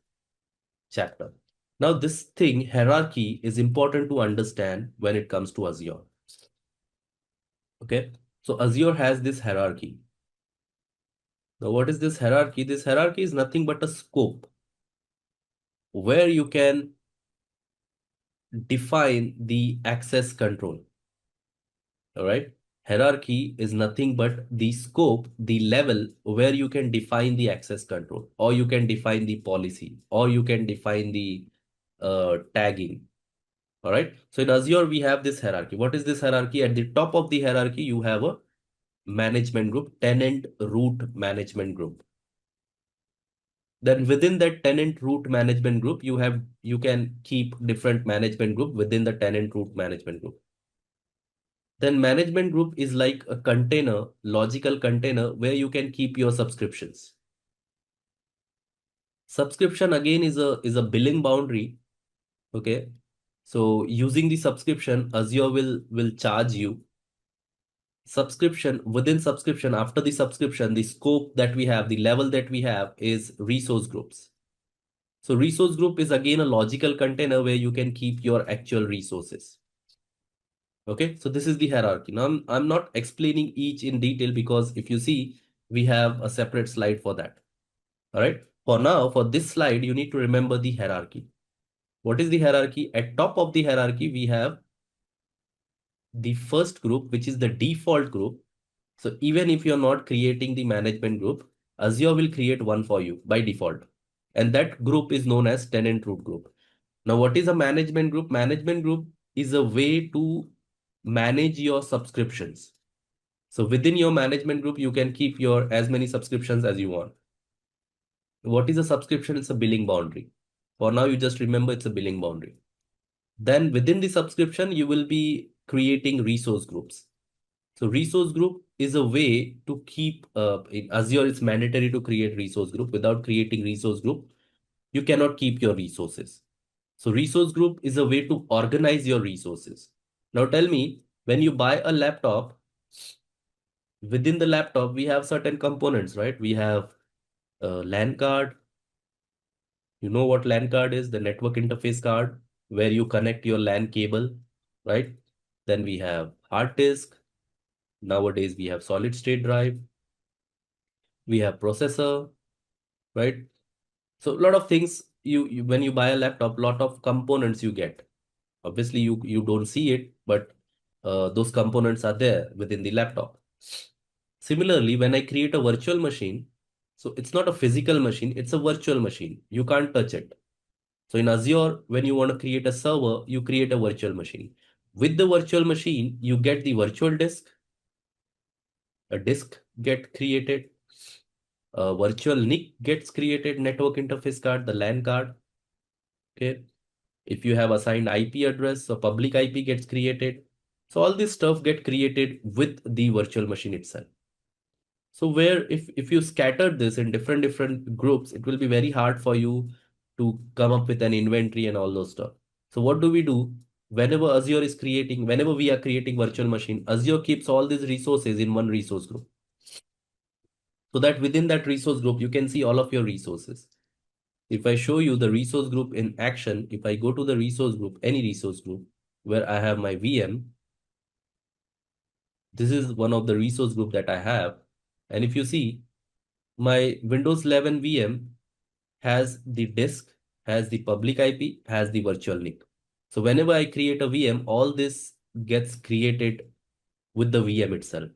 chapter. Now, this thing, hierarchy, is important to understand when it comes to Azure. Okay, so Azure has this hierarchy. Now, what is this hierarchy? This hierarchy is nothing but a scope where you can define the access control. All right. Hierarchy is nothing but the scope, the level where you can define the access control, or you can define the policy, or you can define the tagging. All right. So in Azure, we have this hierarchy. What is this hierarchy? At the top of the hierarchy, you have a management group, tenant root management group. Then within that tenant root management group, you can keep different management group within the tenant root management group. Then management group is like a container, logical container where you can keep your subscriptions. Subscription again is a billing boundary. Okay. So using the subscription, Azure will charge you. Subscription, within subscription, after the subscription, the scope that we have, the level that we have is resource groups. So resource group is again a logical container where you can keep your actual resources. Okay, so this is the hierarchy. Now I'm not explaining each in detail because if you see, we have a separate slide for that. All right. For now, for this slide, you need to remember the hierarchy. What is the hierarchy? At top of the hierarchy, we have the first group, which is the default group. So even if you're not creating the management group, Azure will create one for you by default. And that group is known as tenant root group. Now, what is a management group? Management group is a way to manage your subscriptions. So within your management group, you can keep your as many subscriptions as you want. What is a subscription? It's a billing boundary. For now, you just remember it's a billing boundary. Then within the subscription, you will be creating resource groups. So resource group is a way to keep, in Azure, it's mandatory to create resource group. Without creating resource group, you cannot keep your resources. So resource group is a way to organize your resources. Now tell me, when you buy a laptop, within the laptop, we have certain components, right? We have a LAN card. You know what LAN card is? The network interface card where you connect your LAN cable, right? Then we have hard disk. Nowadays, we have solid state drive. We have processor, right? So a lot of things you when you buy a laptop, lot of components you get. Obviously, you don't see it, but those components are there within the laptop. Similarly, when I create a virtual machine, so it's not a physical machine, it's a virtual machine. You can't touch it. So in Azure, when you want to create a server, you create a virtual machine. With the virtual machine, you get the virtual disk, a disk get created, a virtual NIC gets created, network interface card, the LAN card. Okay. If you have assigned IP address, so public IP gets created. So all this stuff get created with the virtual machine itself. So where if you scatter this in different groups, it will be very hard for you to come up with an inventory and all those stuff. So what do we do? Whenever Azure is creating, whenever we are creating virtual machine, Azure keeps all these resources in one resource group. So that within that resource group, you can see all of your resources. If I show you the resource group in action, if I go to the resource group, any resource group where I have my VM, this is one of the resource group that I have. And if you see, my Windows 11 VM has the disk, has the public IP, has the virtual NIC. So whenever I create a VM, all this gets created with the VM itself.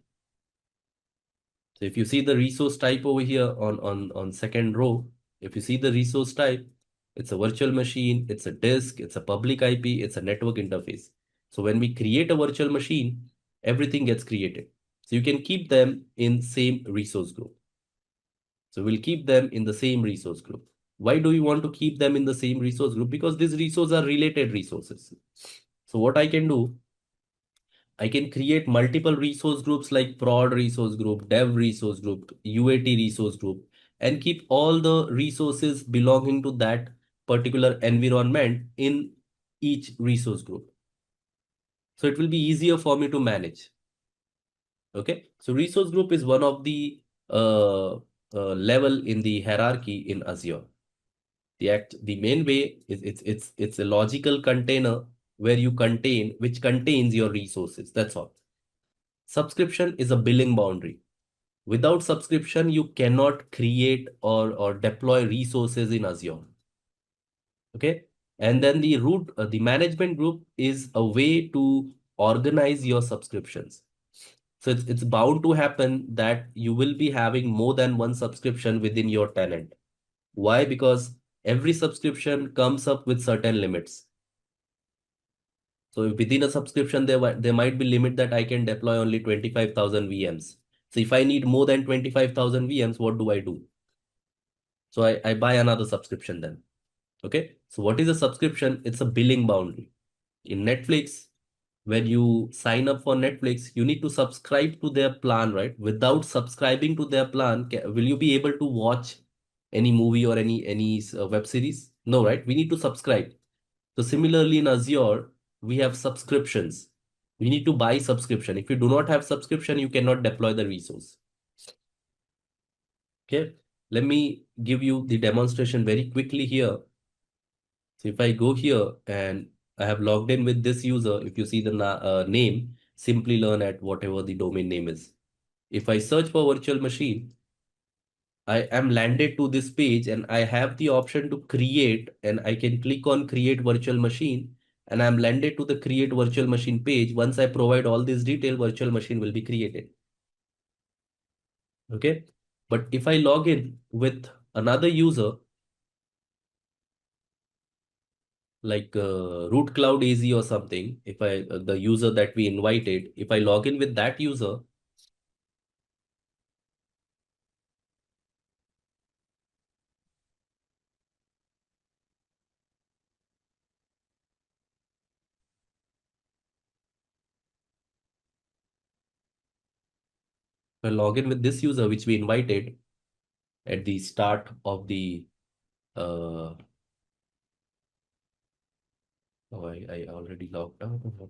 So if you see the resource type over here on second row, if you see the resource type, It's a virtual machine, it's a disk, it's a public IP, it's a network interface. So when we create a virtual machine, everything gets created. So you can keep them in same resource group. So we'll keep them in the same resource group. Why do you want to keep them in the same resource group? Because these resources are related resources. So what I can do, I can create multiple resource groups like prod resource group, dev resource group, UAT resource group, and keep all the resources belonging to that particular environment in each resource group. So it will be easier for me to manage. Okay. So resource group is one of the level in the hierarchy in Azure. The main way is it's a logical container where you contain, which contains your resources. That's all. Subscription is a billing boundary. Without subscription, you cannot create or deploy resources in Azure. Okay. And then the management group is a way to organize your subscriptions. So it's bound to happen that you will be having more than one subscription within your tenant. Why? Because every subscription comes up with certain limits. So within a subscription, there might be limit that I can deploy only 25,000 VMs. So if I need more than 25,000 VMs, what do I do? So I buy another subscription then. Okay. So what is a subscription? It's a billing boundary. In Netflix, when you sign up for Netflix, you need to subscribe to their plan, right? Without subscribing to their plan, will you be able to watch any movie or any web series? No, right? We need to subscribe. So similarly in Azure, we have subscriptions. We need to buy subscription. If you do not have subscription, you cannot deploy the resource. Okay. Let me give you the demonstration very quickly here. So if I go here and I have logged in with this user, if you see the name, Simplilearn at whatever the domain name is. If I search for virtual machine, I am landed to this page and I have the option to create, and I can click on create virtual machine, and I'm landed to the create virtual machine page. Once I provide all this detail, virtual machine will be created. Okay. But if I log in with another user, like root cloud AZ or something, if I the user that we invited, if I log in with that user, if I log in with this user which we invited at the start of the oh, I already logged out. Or what?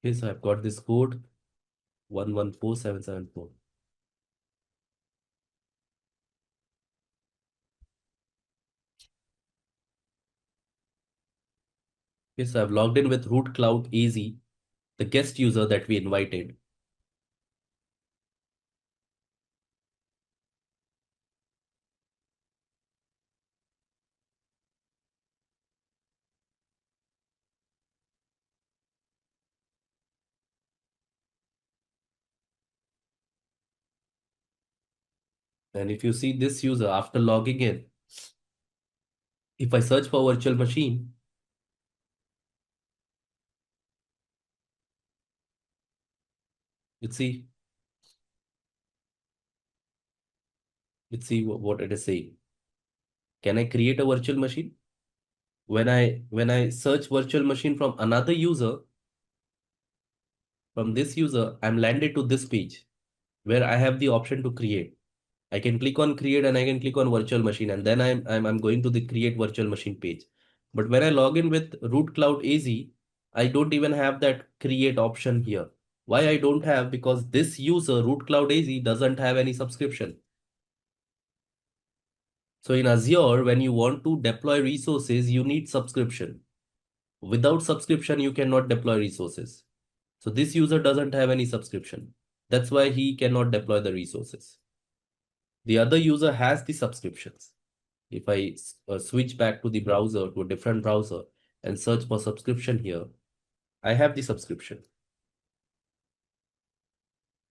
Okay, so I've got this code 114774. Okay, so I've logged in with root cloud AZ, the guest user that we invited. And if you see this user after logging in, if I search for virtual machine, see, let's see what it is saying. Can I create a virtual machine? When I search virtual machine from another user, from this user, I'm landed to this page where I have the option to create. I can click on create and I can click on virtual machine, and then I'm going to the create virtual machine page. But when I log in with root cloud AZ, I don't even have that create option here. Why I don't have? Because this user root cloud AZ doesn't have any subscription. So in Azure, when you want to deploy resources, you need subscription. Without subscription, you cannot deploy resources. So this user doesn't have any subscription. That's why he cannot deploy the resources. The other user has the subscriptions. If I switch back to the browser, to a different browser, and search for subscription here, I have the subscription.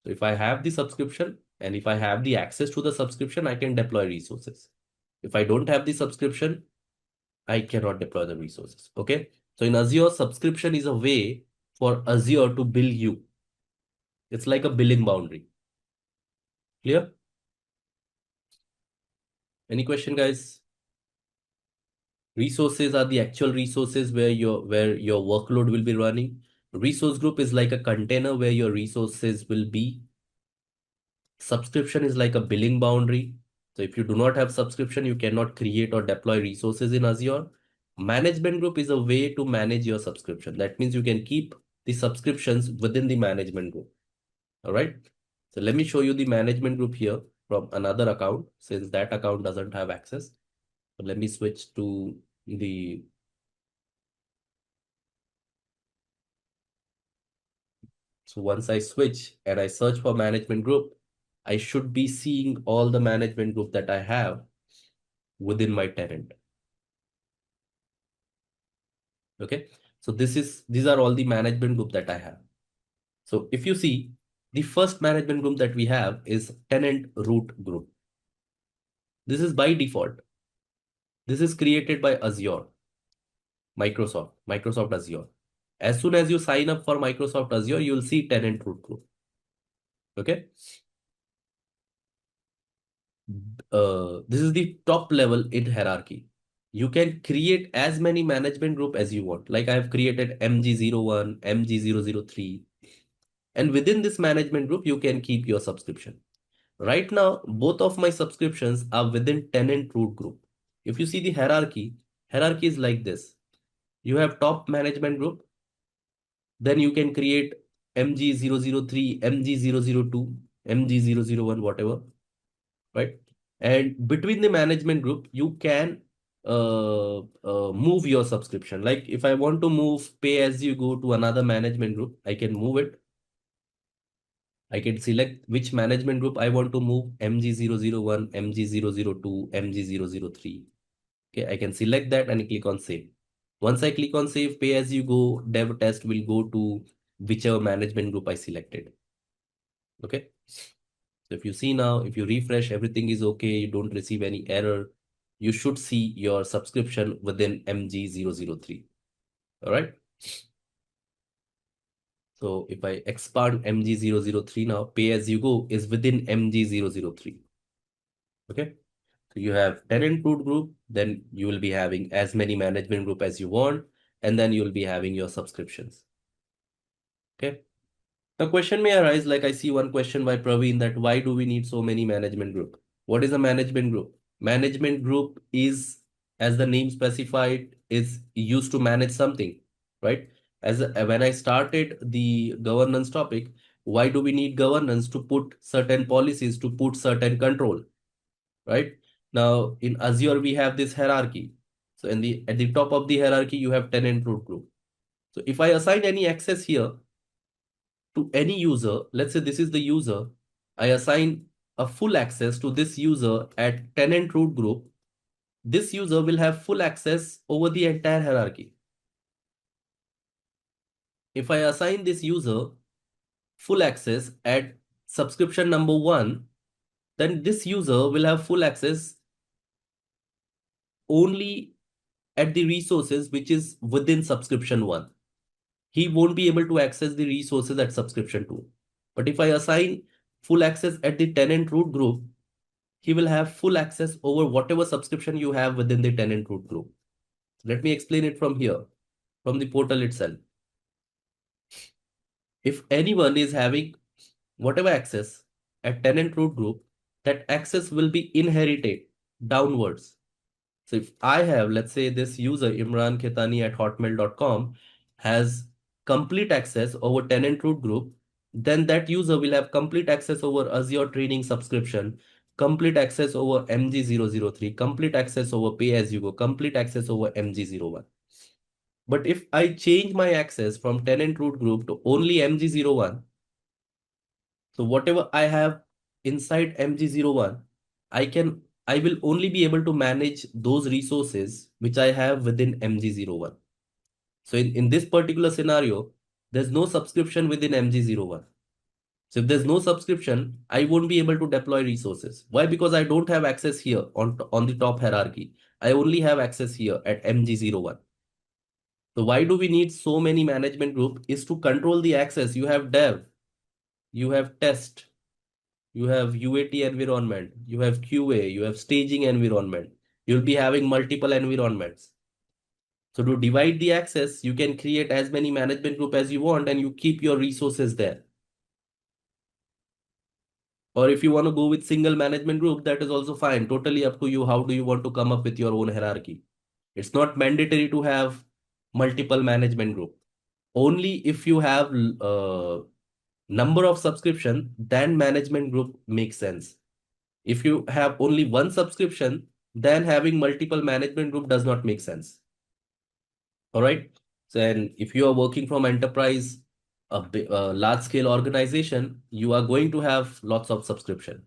So if I have the subscription, And if I have the access to the subscription, I can deploy resources. If I don't have the subscription, I cannot deploy the resources. Okay. So in Azure, subscription is a way for Azure to bill you. It's like a billing boundary. Clear? Any question, guys? Resources are the actual resources where your workload will be running. Resource group is like a container where your resources will be. Subscription is like a billing boundary. So if you do not have subscription, you cannot create or deploy resources in Azure. Management group is a way to manage your subscription. That means you can keep the subscriptions within the management group. All right. So let me show you the management group here from another account, since that account doesn't have access. So let me switch to the So once I switch and I search for management group, I should be seeing all the management group that I have within my tenant. Okay. So these are all the management group that I have. So if you see, the first management group that we have is tenant root group. This is by default. This is created by Azure, Microsoft Azure. As soon as you sign up for Microsoft Azure, you will see tenant root group. Okay. This is the top level in hierarchy. You can create as many management group as you want. Like I have created MG01, MG003. And within this management group, you can keep your subscription. Right now, both of my subscriptions are within tenant root group. If you see the hierarchy is like this. You have top management group. Then you can create MG003, MG002, MG001, whatever, right? And between the management group, you can move your subscription. Like if I want to move pay as you go to another management group, I can move it. I can select which management group I want to move, MG001, MG002, MG003. Okay, I can select that and click on save. Once I click on save, pay as you go, dev test will go to whichever management group I selected. Okay. So if you see now, if you refresh, everything is okay. You don't receive any error. You should see your subscription within MG003. All right. So if I expand MG003 now, pay as you go is within MG003. Okay. So you have tenant root group, then you will be having as many management group as you want, and then you will be having your subscriptions. Okay. The question may arise, like I see one question by Praveen, that why do we need so many management group? What is a management group? Management group is, as the name specified, is used to manage something, right? When I started the governance topic, why do we need governance? To put certain policies, to put certain control, right? Now in Azure, we have this hierarchy. So at the top of the hierarchy, you have tenant root group. So if I assign any access here to any user, let's say this is the user, I assign a full access to this user at tenant root group. This user will have full access over the entire hierarchy. If I assign this user full access at subscription number 1, then this user will have full access only at the resources which is within subscription 1. He won't be able to access the resources at subscription 2. But if I assign full access at the tenant root group, he will have full access over whatever subscription you have within the tenant root group. Let me explain it from here, from the portal itself. If anyone is having whatever access at tenant root group, that access will be inherited downwards. So if I have, let's say this user Imran Khetani at hotmail.com has complete access over tenant root group, then that user will have complete access over Azure training subscription, complete access over MG003, complete access over pay as you go, complete access over MG01. But if I change my access from tenant root group to only MG01, so whatever I have inside MG01, I will only be able to manage those resources which I have within MG01. So in this particular scenario, there's no subscription within MG01. So if there's no subscription, I won't be able to deploy resources. Why? Because I don't have access here on the top hierarchy. I only have access here at MG01. So why do we need so many management group? Is to control the access. You have dev, you have test, you have UAT environment, you have QA, you have staging environment. You'll be having multiple environments. So to divide the access, you can create as many management group as you want and you keep your resources there. Or if you want to go with single management group, that is also fine. Totally up to you. How do you want to come up with your own hierarchy? It's not mandatory to have multiple management group. Only if you have number of subscription, then management group makes sense. If you have only one subscription, then having multiple management group does not make sense. All right. So, and if you are working from enterprise, a large scale organization, you are going to have lots of subscription.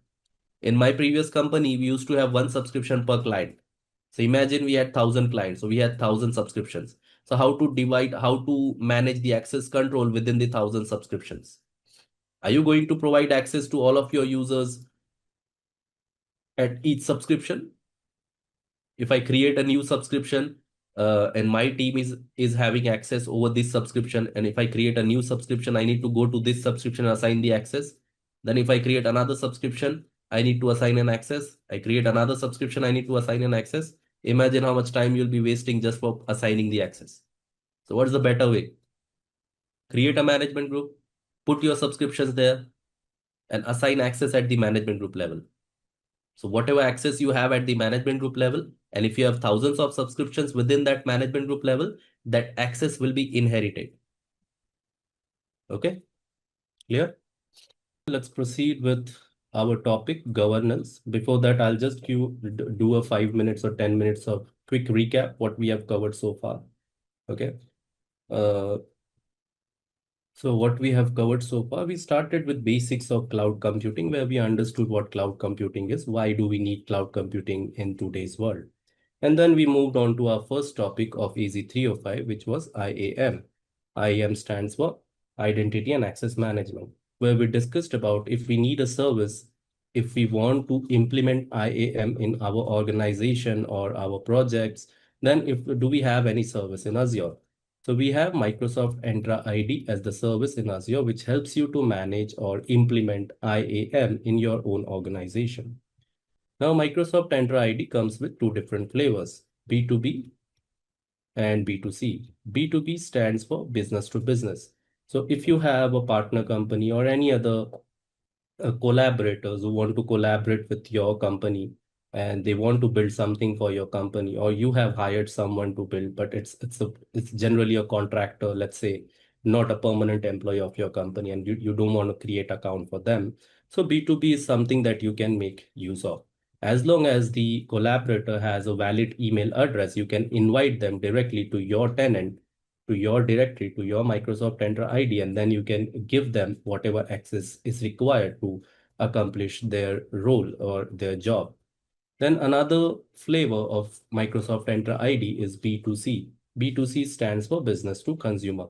In my previous company, we used to have one subscription per client. So imagine we had 1,000 clients. So we had 1,000 subscriptions. So how to divide, how to manage the access control within the 1,000 subscriptions? Are you going to provide access to all of your users at each subscription? If I create a new subscription and my team is having access over this subscription, and if I create a new subscription, I need to go to this subscription and assign the access. Then if I create another subscription, I need to assign an access. I create another subscription, I need to assign an access. Imagine how much time you'll be wasting just for assigning the access. So what's the better way? Create a management group, put your subscriptions there, and assign access at the management group level. So whatever access you have at the management group level, and if you have thousands of subscriptions within that management group level, that access will be inherited. Okay, clear? Let's proceed with our topic, governance. Before that, I'll just do a 5 minutes or 10 minutes of quick recap what we have covered so far. Okay. So what we have covered so far, we started with basics of cloud computing, where we understood what cloud computing is. Why do we need cloud computing in today's world? And then we moved on to our first topic of AZ-305, which was IAM. IAM stands for Identity and Access Management, where we discussed about if we need a service, if we want to implement IAM in our organization or our projects, then do we have any service in Azure? So we have Microsoft Entra ID as the service in Azure, which helps you to manage or implement IAM in your own organization. Now, Microsoft Entra ID comes with two different flavors, B2B and B2C. B2B stands for business to business. So if you have a partner company or any other collaborators who want to collaborate with your company and they want to build something for your company, or you have hired someone to build, but it's generally a contractor, let's say, not a permanent employee of your company, and you don't want to create account for them. So B2B is something that you can make use of. As long as the collaborator has a valid email address, you can invite them directly to your tenant, to your directory, to your Microsoft Entra ID, and then you can give them whatever access is required to accomplish their role or their job. Then another flavor of Microsoft Entra ID is B2C. B2C stands for business to consumer.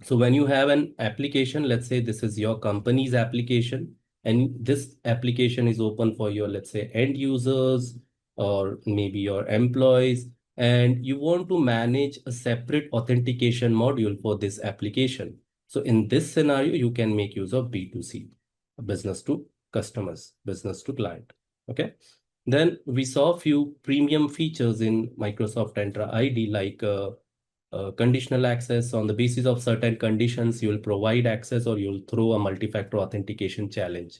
So when you have an application, let's say this is your company's application, and this application is open for your, let's say, end users or maybe your employees, and you want to manage a separate authentication module for this application. So in this scenario, you can make use of B2C, business to customers, business to client. Okay. Then we saw a few premium features in Microsoft Entra ID, like conditional access. On the basis of certain conditions, you will provide access or you'll throw a multi-factor authentication challenge.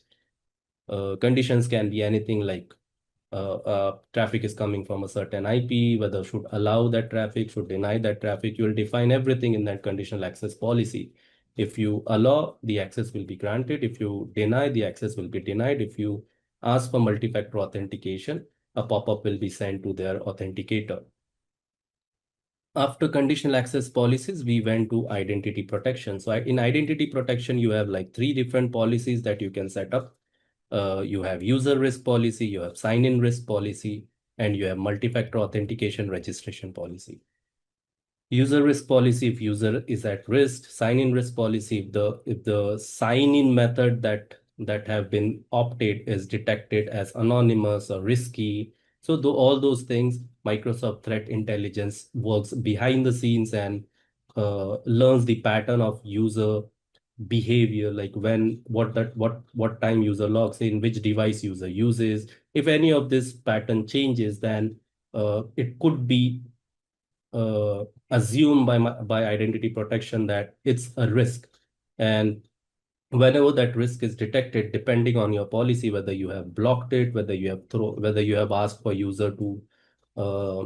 Conditions can be anything like traffic is coming from a certain IP, whether should allow that traffic, should deny that traffic. You will define everything in that conditional access policy. If you allow, the access will be granted. If you deny, the access will be denied. If you ask for multi-factor authentication, a pop-up will be sent to their authenticator. After conditional access policies, we went to identity protection. So in identity protection, you have like 3 different policies that you can set up. You have user risk policy, you have sign-in risk policy, and you have multi-factor authentication registration policy. User risk policy, if user is at risk. Sign-in risk policy, if the sign-in method that have been opted is detected as anonymous or risky. So all those things, Microsoft Threat Intelligence works behind the scenes and learns the pattern of user behavior, like what time user logs in, which device user uses. If any of this pattern changes, then it could be assumed by identity protection that it's a risk. And whenever that risk is detected, depending on your policy, whether you have blocked it, whether you have asked for user uh,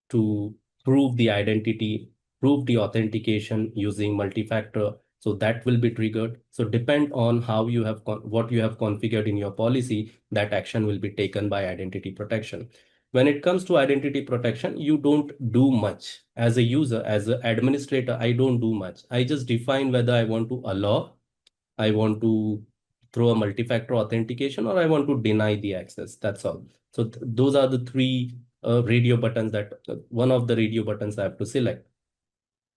to prove the identity, prove the authentication using multi-factor. So that will be triggered. So depend on how you have what you have configured in your policy, that action will be taken by identity protection. When it comes to identity protection, you don't do much as a user, as an administrator. I don't do much. I just define whether I want to allow, I want to throw a multi-factor authentication, or I want to deny the access. That's all. So those are the three radio buttons that one of the radio buttons I have to select.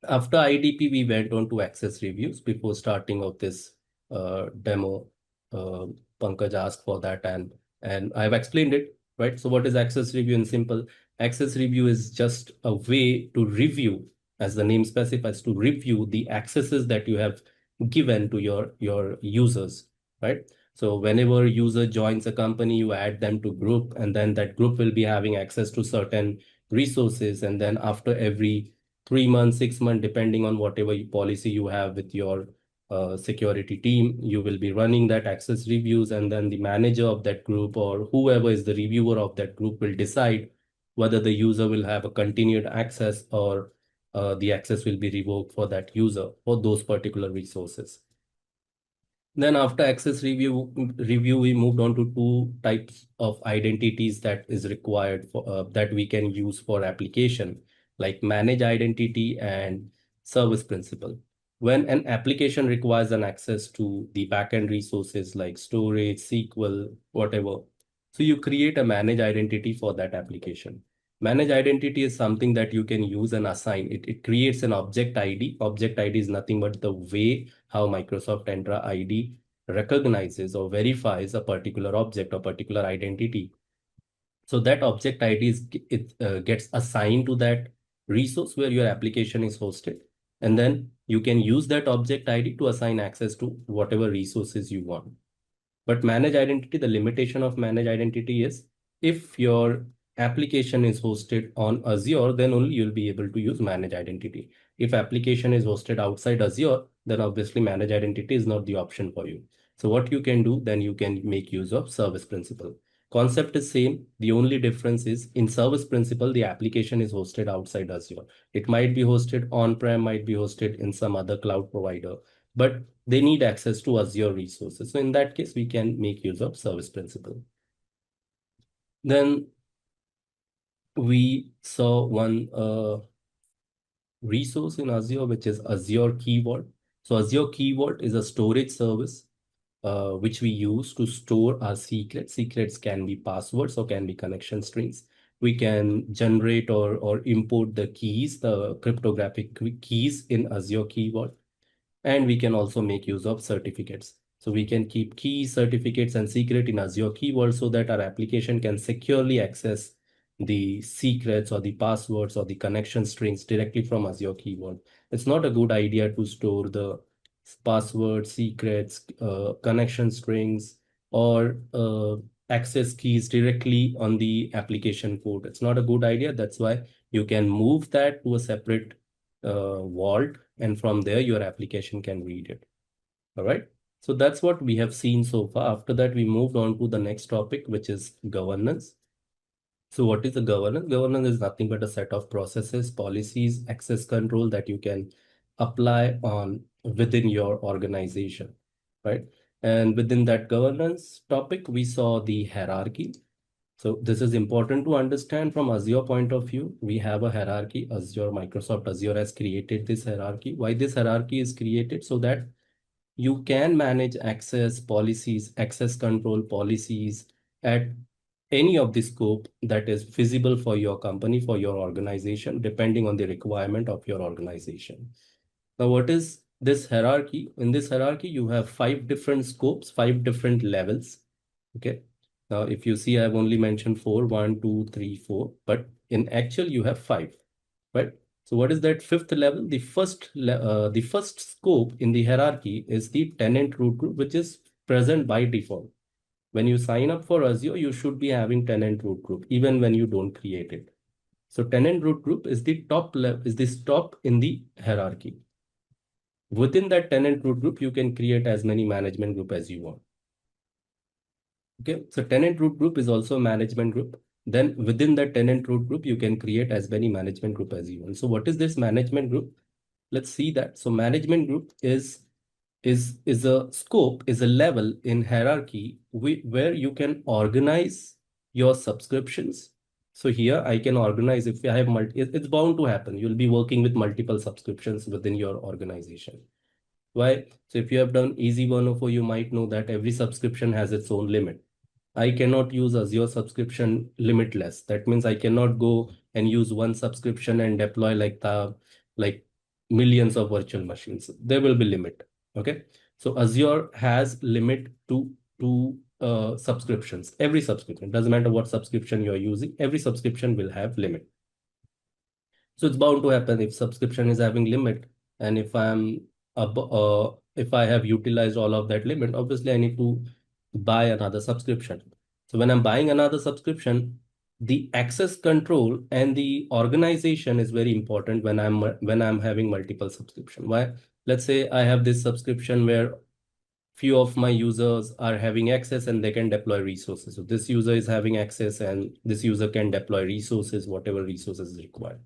After IDP, we went on to access reviews. Before starting of this demo, uh, Pankaj asked for that, and I've explained it, right? So what is access review in simple? Access review is just a way to review, as the name specifies, to review the accesses that you have given to your users, right? So whenever user joins a company, you add them to group, and then that group will be having access to certain resources, and then after every 3 months, 6 months, depending on whatever policy you have with your security team, you will be running that access reviews, and then the manager of that group or whoever is the reviewer of that group will decide whether the user will have a continued access or the access will be revoked for that user for those particular resources. Then after access review, we moved on to two types of identities that is required for that we can use for application, like manage identity and service principal. When an application requires an access to the backend resources like storage, SQL, whatever, so you create a manage identity for that application. Manage identity is something that you can use and assign. It creates an object ID. Object ID is nothing but the way how Microsoft Entra ID recognizes or verifies a particular object or particular identity. So that object ID gets assigned to that resource where your application is hosted. And then you can use that object ID to assign access to whatever resources you want. But manage identity, the limitation of manage identity is if your application is hosted on Azure, then only you'll be able to use manage identity. If application is hosted outside Azure, then obviously manage identity is not the option for you. So what you can do, then you can make use of service principal. Concept is same. The only difference is in service principal, the application is hosted outside Azure. It might be hosted on-prem, might be hosted in some other cloud provider, but they need access to Azure resources. So in that case, we can make use of service principal. Then we saw one resource in Azure, which is Azure Key Vault. So Azure Key Vault is a storage service which we use to store our secrets. Secrets can be passwords or can be connection strings. We can generate or import the keys, the cryptographic keys in Azure Key Vault. And we can also make use of certificates. So we can keep keys, certificates, and secret in Azure Key Vault so that our application can securely access the secrets or the passwords or the connection strings directly from Azure Key Vault. It's not a good idea to store the passwords, secrets, connection strings, or access keys directly on the application code. It's not a good idea. That's why you can move that to a separate vault, and from there your application can read it. All right. So that's what we have seen so far. After that, we moved on to the next topic, which is governance. So what is the governance? Governance is nothing but a set of processes, policies, access control that you can apply on within your organization, right? And within that governance topic, we saw the hierarchy. So this is important to understand from Azure point of view. We have a hierarchy. Microsoft Azure has created this hierarchy. Why this hierarchy is created? So that you can manage access policies, access control policies at any of the scope that is feasible for your company, for your organization, depending on the requirement of your organization. Now, what is this hierarchy? In this hierarchy, you have 5 different scopes, 5 different levels. Okay. Now, if you see, I've only mentioned 4, 1, 2, 3, 4, but in actual, you have 5, right? So what is that 5th level? The first scope in the hierarchy is the tenant root group, which is present by default. When you sign up for Azure, you should be having tenant root group, even when you don't create it. So tenant root group is the top level, is this top in the hierarchy. Within that tenant root group, you can create as many management group as you want. Okay, so tenant root group is also a management group. Then within that tenant root group, you can create as many management group as you want. So what is this management group? Let's see that. So management group is a scope, is a level in hierarchy where you can organize your subscriptions. So here I can organize, if I have it's bound to happen. You'll be working with multiple subscriptions within your organization. Why? So if you have done AZ-104, you might know that every subscription has its own limit. I cannot use Azure subscription limitless. That means I cannot go and use one subscription and deploy like millions of virtual machines. There will be limit. Okay. So Azure has limit to subscriptions. Every subscription, doesn't matter what subscription you're using, every subscription will have limit. So it's bound to happen if subscription is having limit, and if I have utilized all of that limit, obviously I need to buy another subscription. So when I'm buying another subscription, the access control and the organization is very important when I'm having multiple subscription. Why? Let's say I have this subscription where few of my users are having access and they can deploy resources. So this user is having access and this user can deploy resources, whatever resources is required.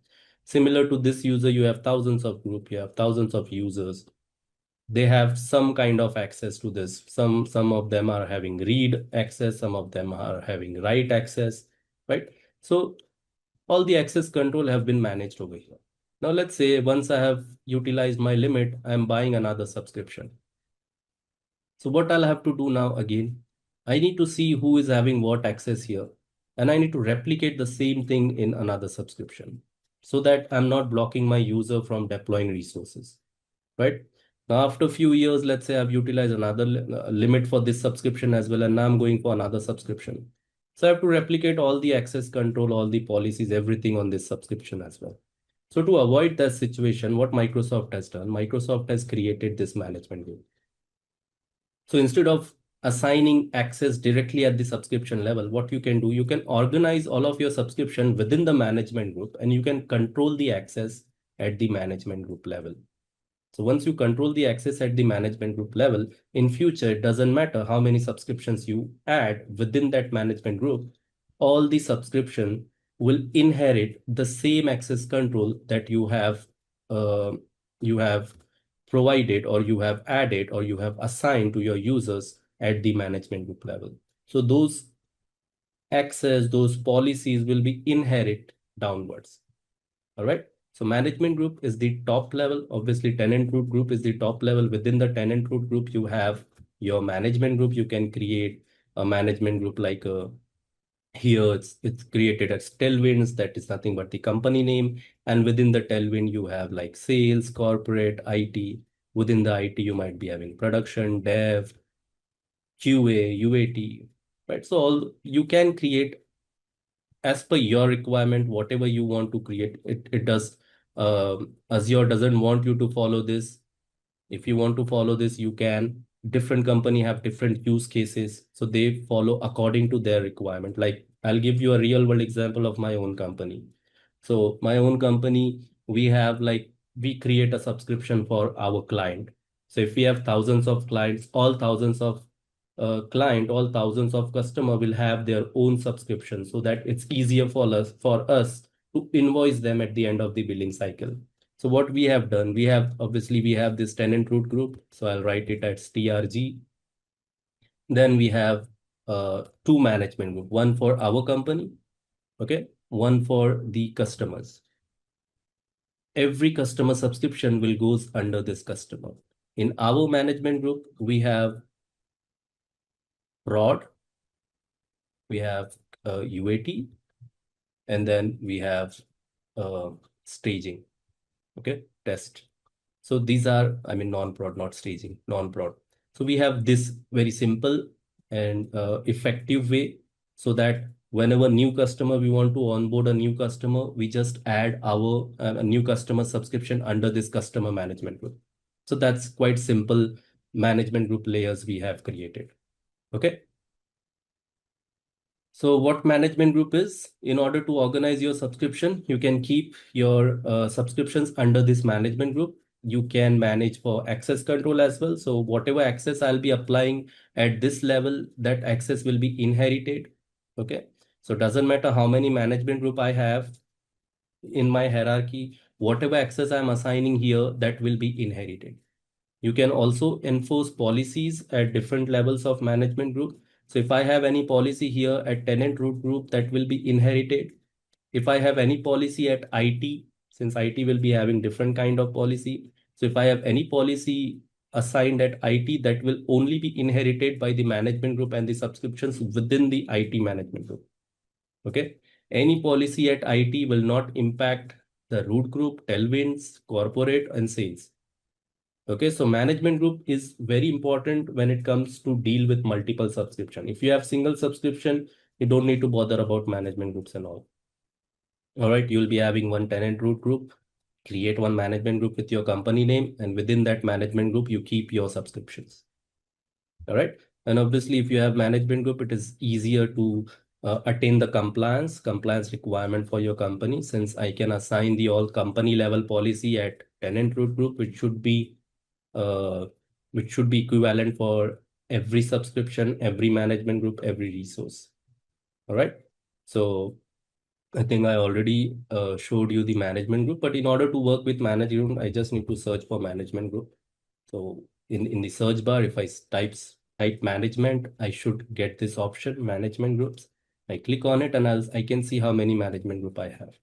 Similar to this user, you have thousands of group, you have thousands of users. They have some kind of access to this. Some of them are having read access, some of them are having write access, right? So all the access control have been managed over here. Now let's say once I have utilized my limit, I'm buying another subscription. So what I'll have to do now again, I need to see who is having what access here, and I need to replicate the same thing in another subscription so that I'm not blocking my user from deploying resources, right? Now, after a few years, let's say I've utilized another limit for this subscription as well, and now I'm going for another subscription. So I have to replicate all the access control, all the policies, everything on this subscription as well. So to avoid that situation, what Microsoft has done, Microsoft has created this management group. So instead of assigning access directly at the subscription level, what you can do, you can organize all of your subscription within the management group and you can control the access at the management group level. So once you control the access at the management group level, in future, it doesn't matter how many subscriptions you add within that management group, all the subscription will inherit the same access control that you have provided or you have added or you have assigned to your users at the management group level. So those access, those policies will be inherit downwards. All right. So management group is the top level. Obviously, tenant root group is the top level. Within the tenant root group, you have your management group. You can create a management group like here it's created as Tailwinds. That is nothing but the company name. And within the Tailwind, you have like sales, corporate, IT. Within the IT, you might be having production, dev, QA, UAT, right? So all you can create as per your requirement, whatever you want to create, it does. Azure doesn't want you to follow this. If you want to follow this, you can. Different company have different use cases, so they follow according to their requirement. Like I'll give you a real world example of my own company. So my own company, we create a subscription for our client. So if we have thousands of clients, all thousands of customer will have their own subscription so that it's easier for us to invoice them at the end of the billing cycle. So what we have done, we have this tenant root group. So I'll write it as TRG. Then we have two management group, one for our company, okay, one for the customers. Every customer subscription will goes under this customer. In our management group, we have prod, we have UAT, and then we have staging. Okay, test. So these are, I mean, non-prod, not staging, non-prod. So we have this very simple and effective way, so that whenever new customer, we want to onboard a new customer, we just add our a new customer subscription under this customer management group. So that's quite simple management group layers we have created. Okay. So what management group is? In order to organize your subscription, you can keep your subscriptions under this management group. You can manage for access control as well. So whatever access I'll be applying at this level, that access will be inherited. Okay. So it doesn't matter how many management group I have in my hierarchy, whatever access I'm assigning here, that will be inherited. You can also enforce policies at different levels of management group. So if I have any policy here at tenant root group, that will be inherited. If I have any policy at IT, since IT will be having different kind of policy. So if I have any policy assigned at IT, that will only be inherited by the management group and the subscriptions within the IT management group. Okay. Any policy at IT will not impact the root group, tailwinds, corporate, and sales. Okay, so management group is very important when it comes to deal with multiple subscription. If you have single subscription, you don't need to bother about management groups and all. All right, you'll be having one tenant root group, create one management group with your company name, and within that management group, you keep your subscriptions. All right, and obviously, if you have management group, it is easier to attain the compliance requirement for your company, since I can assign the all company level policy at tenant root group, uh, which should be equivalent for every subscription, every management group, every resource. All right. So I think I already showed you the management group, but in order to work with management group, I just need to search for management group. So in the search bar, if I type management, I should get this option, management groups. I click on it and I can see how many management group I have,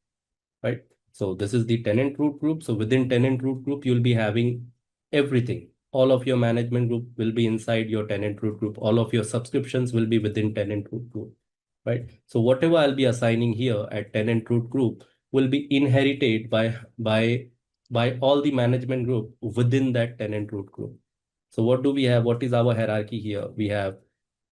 right? So this is the tenant root group. So within tenant root group, you'll be having everything. All of your management group will be inside your tenant root group. All of your subscriptions will be within tenant root group, right? So whatever I'll be assigning here at tenant root group will be inherited by all the management group within that tenant root group. So what do we have? What is our hierarchy here? We have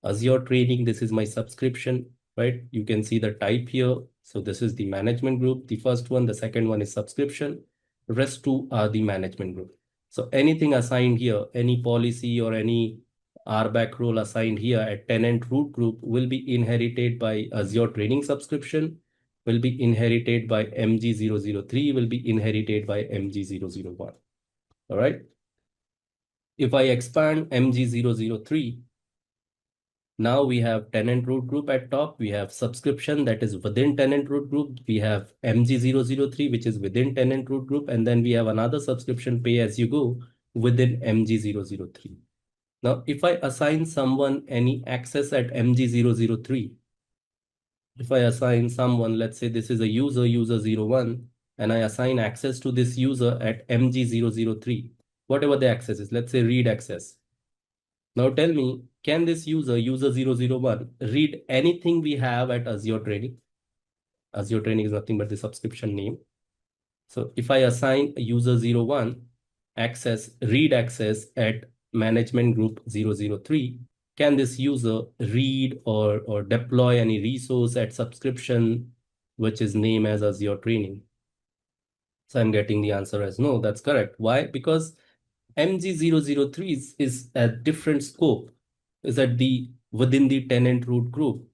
Azure training. This is my subscription, right? You can see the type here. So this is the management group. The first one, the second one is subscription. The rest two are the management group. So anything assigned here, any policy or any RBAC role assigned here at tenant root group will be inherited by Azure training subscription, will be inherited by MG003, will be inherited by MG001. All right. If I expand MG003, now we have tenant root group at top. We have subscription that is within tenant root group. We have MG003, which is within tenant root group. And then we have another subscription pay as you go within MG003. Now, if I assign someone any access at MG003, if I assign someone, let's say this is a user01, and I assign access to this user at MG003, whatever the access is, let's say read access. Now tell me, can this user001, read anything we have at Azure Training? Azure Training is nothing but the subscription name. So if I assign user01 read access at management group 003, can this user read or deploy any resource at subscription, which is named as Azure Training? So I'm getting the answer as no, that's correct. Why? Because MG003 is a different scope, is at within the tenant root group.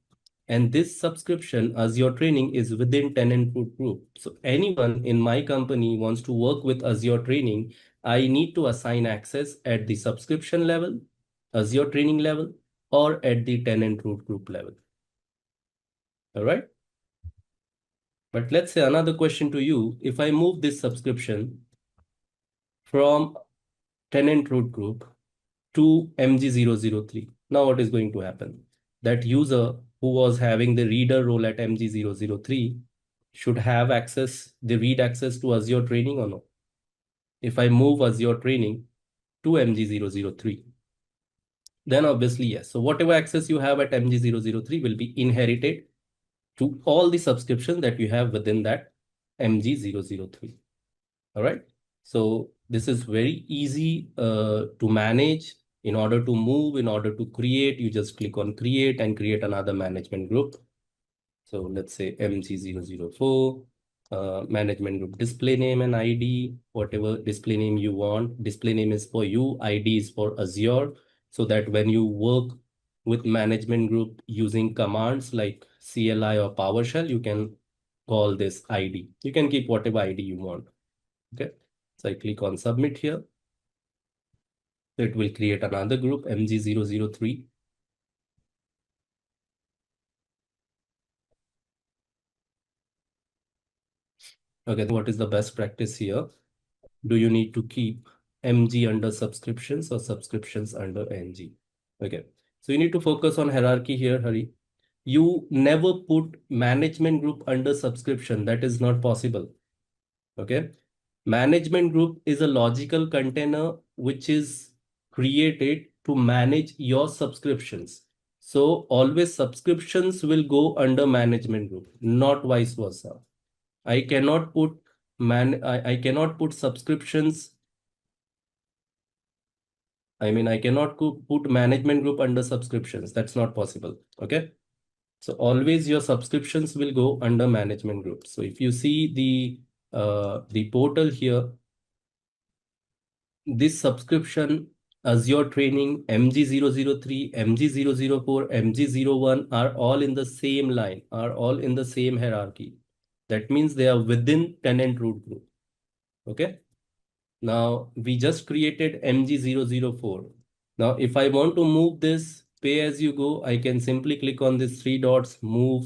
And this subscription, Azure Training, is within tenant root group. So anyone in my company wants to work with Azure Training, I need to assign access at the subscription level, Azure Training level, or at the tenant root group level. All right. But let's say another question to you. If I move this subscription from tenant root group to MG003, now what is going to happen? That user who was having the reader role at MG003 should have the read access to Azure Training or no? If I move Azure Training to MG003, then obviously yes. So whatever access you have at MG003 will be inherited to all the subscriptions that you have within that MG003. All right. So this is very easy to manage. In order to move, in order to create, you just click on create and create another management group. So let's say MG004, management group display name and ID, whatever display name you want. Display name is for you, ID is for Azure, so that when you work with management group using commands like CLI or PowerShell, you can call this ID. You can keep whatever ID you want. Okay. So I click on submit here. So it will create another group, MG003. Okay, what is the best practice here? Do you need to keep MG under subscriptions or subscriptions under NG? Okay, so you need to focus on hierarchy here, Hari. You never put management group under subscription. That is not possible. Okay, management group is a logical container which is created to manage your subscriptions. So always subscriptions will go under management group, not vice versa. I cannot put I cannot put subscriptions. I cannot put management group under subscriptions. That's not possible. Okay. So always your subscriptions will go under management group. So if you see the portal here, this subscription, Azure Training, MG003, MG004, MG01 are all in the same line, are all in the same hierarchy. That means they are within tenant root group. Okay. Now we just created MG004. Now, if I want to move this pay as you go, I can simply click on these three dots, move,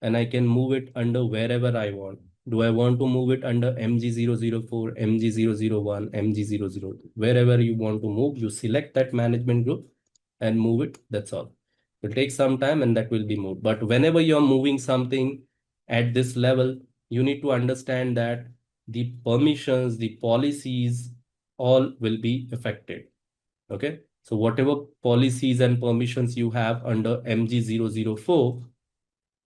and I can move it under wherever I want. Do I want to move it under MG004, MG001, MG002? Wherever you want to move, you select that management group and move it. That's all. It will take some time and that will be moved. But whenever you're moving something at this level, you need to understand that the permissions, the policies, all will be affected. Okay. So whatever policies and permissions you have under MG004,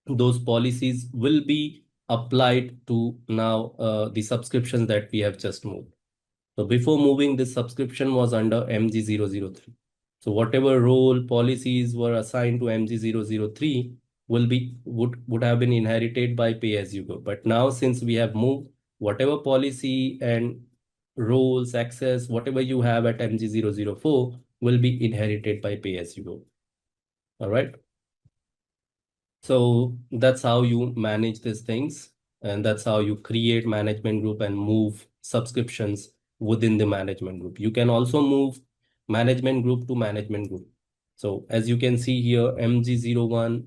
those policies will be applied to now the subscriptions that we have just moved. So before moving, this subscription was under MG003. So whatever role policies were assigned to MG003 would have been inherited by pay as you go. But now since we have moved, whatever policy and roles, access, whatever you have at MG004 will be inherited by pay as you go. All right. So that's how you manage these things. And that's how you create management group and move subscriptions within the management group. You can also move management group to management group. So as you can see here, MG01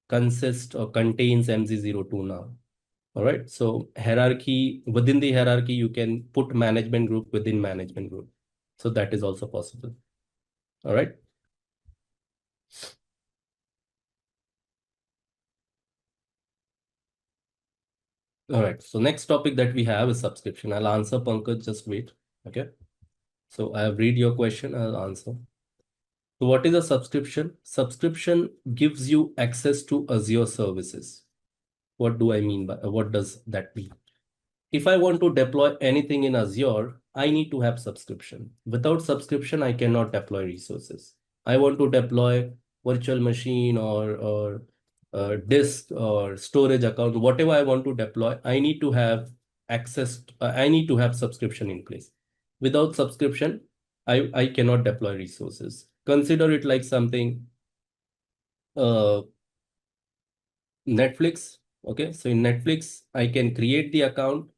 consists or contains MG02 now. All right. So hierarchy, within the hierarchy, you can put management group within management group. So that is also possible. All right. All right. So next topic that we have is subscription. I'll answer, Pankaj, just wait. Okay. So I have read your question. I'll answer. So what is a subscription? Subscription gives you access to Azure services. What do I mean by what does that mean? If I want to deploy anything in Azure, I need to have subscription. Without subscription, I cannot deploy resources. I want to deploy virtual machine or disk or storage account, whatever I want to deploy, I need to have access. I need to have subscription in place. Without subscription, I cannot deploy resources. Consider it like something Netflix. Okay, so in Netflix, I can create the account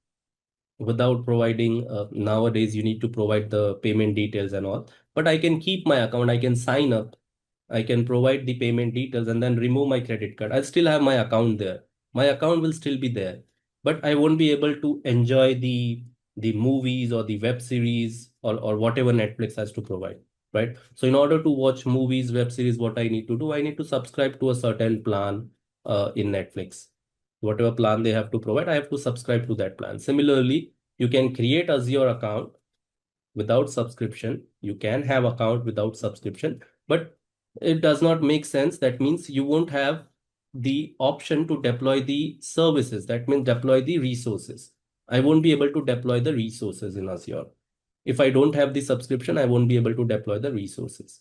without providing nowadays you need to provide the payment details and all, but I can keep my account, I can sign up, I can provide the payment details and then remove my credit card. I'll still have my account there. My account will still be there, but I won't be able to enjoy the movies or the web series or whatever Netflix has to provide, right? So in order to watch movies, web series, what I need to do, I need to subscribe to a certain plan in Netflix. Whatever plan they have to provide, I have to subscribe to that plan. Similarly, you can create Azure account without subscription. You can have account without subscription, but it does not make sense. That means you won't have the option to deploy the services. That means deploy the resources. I won't be able to deploy the resources in Azure. If I don't have the subscription, I won't be able to deploy the resources.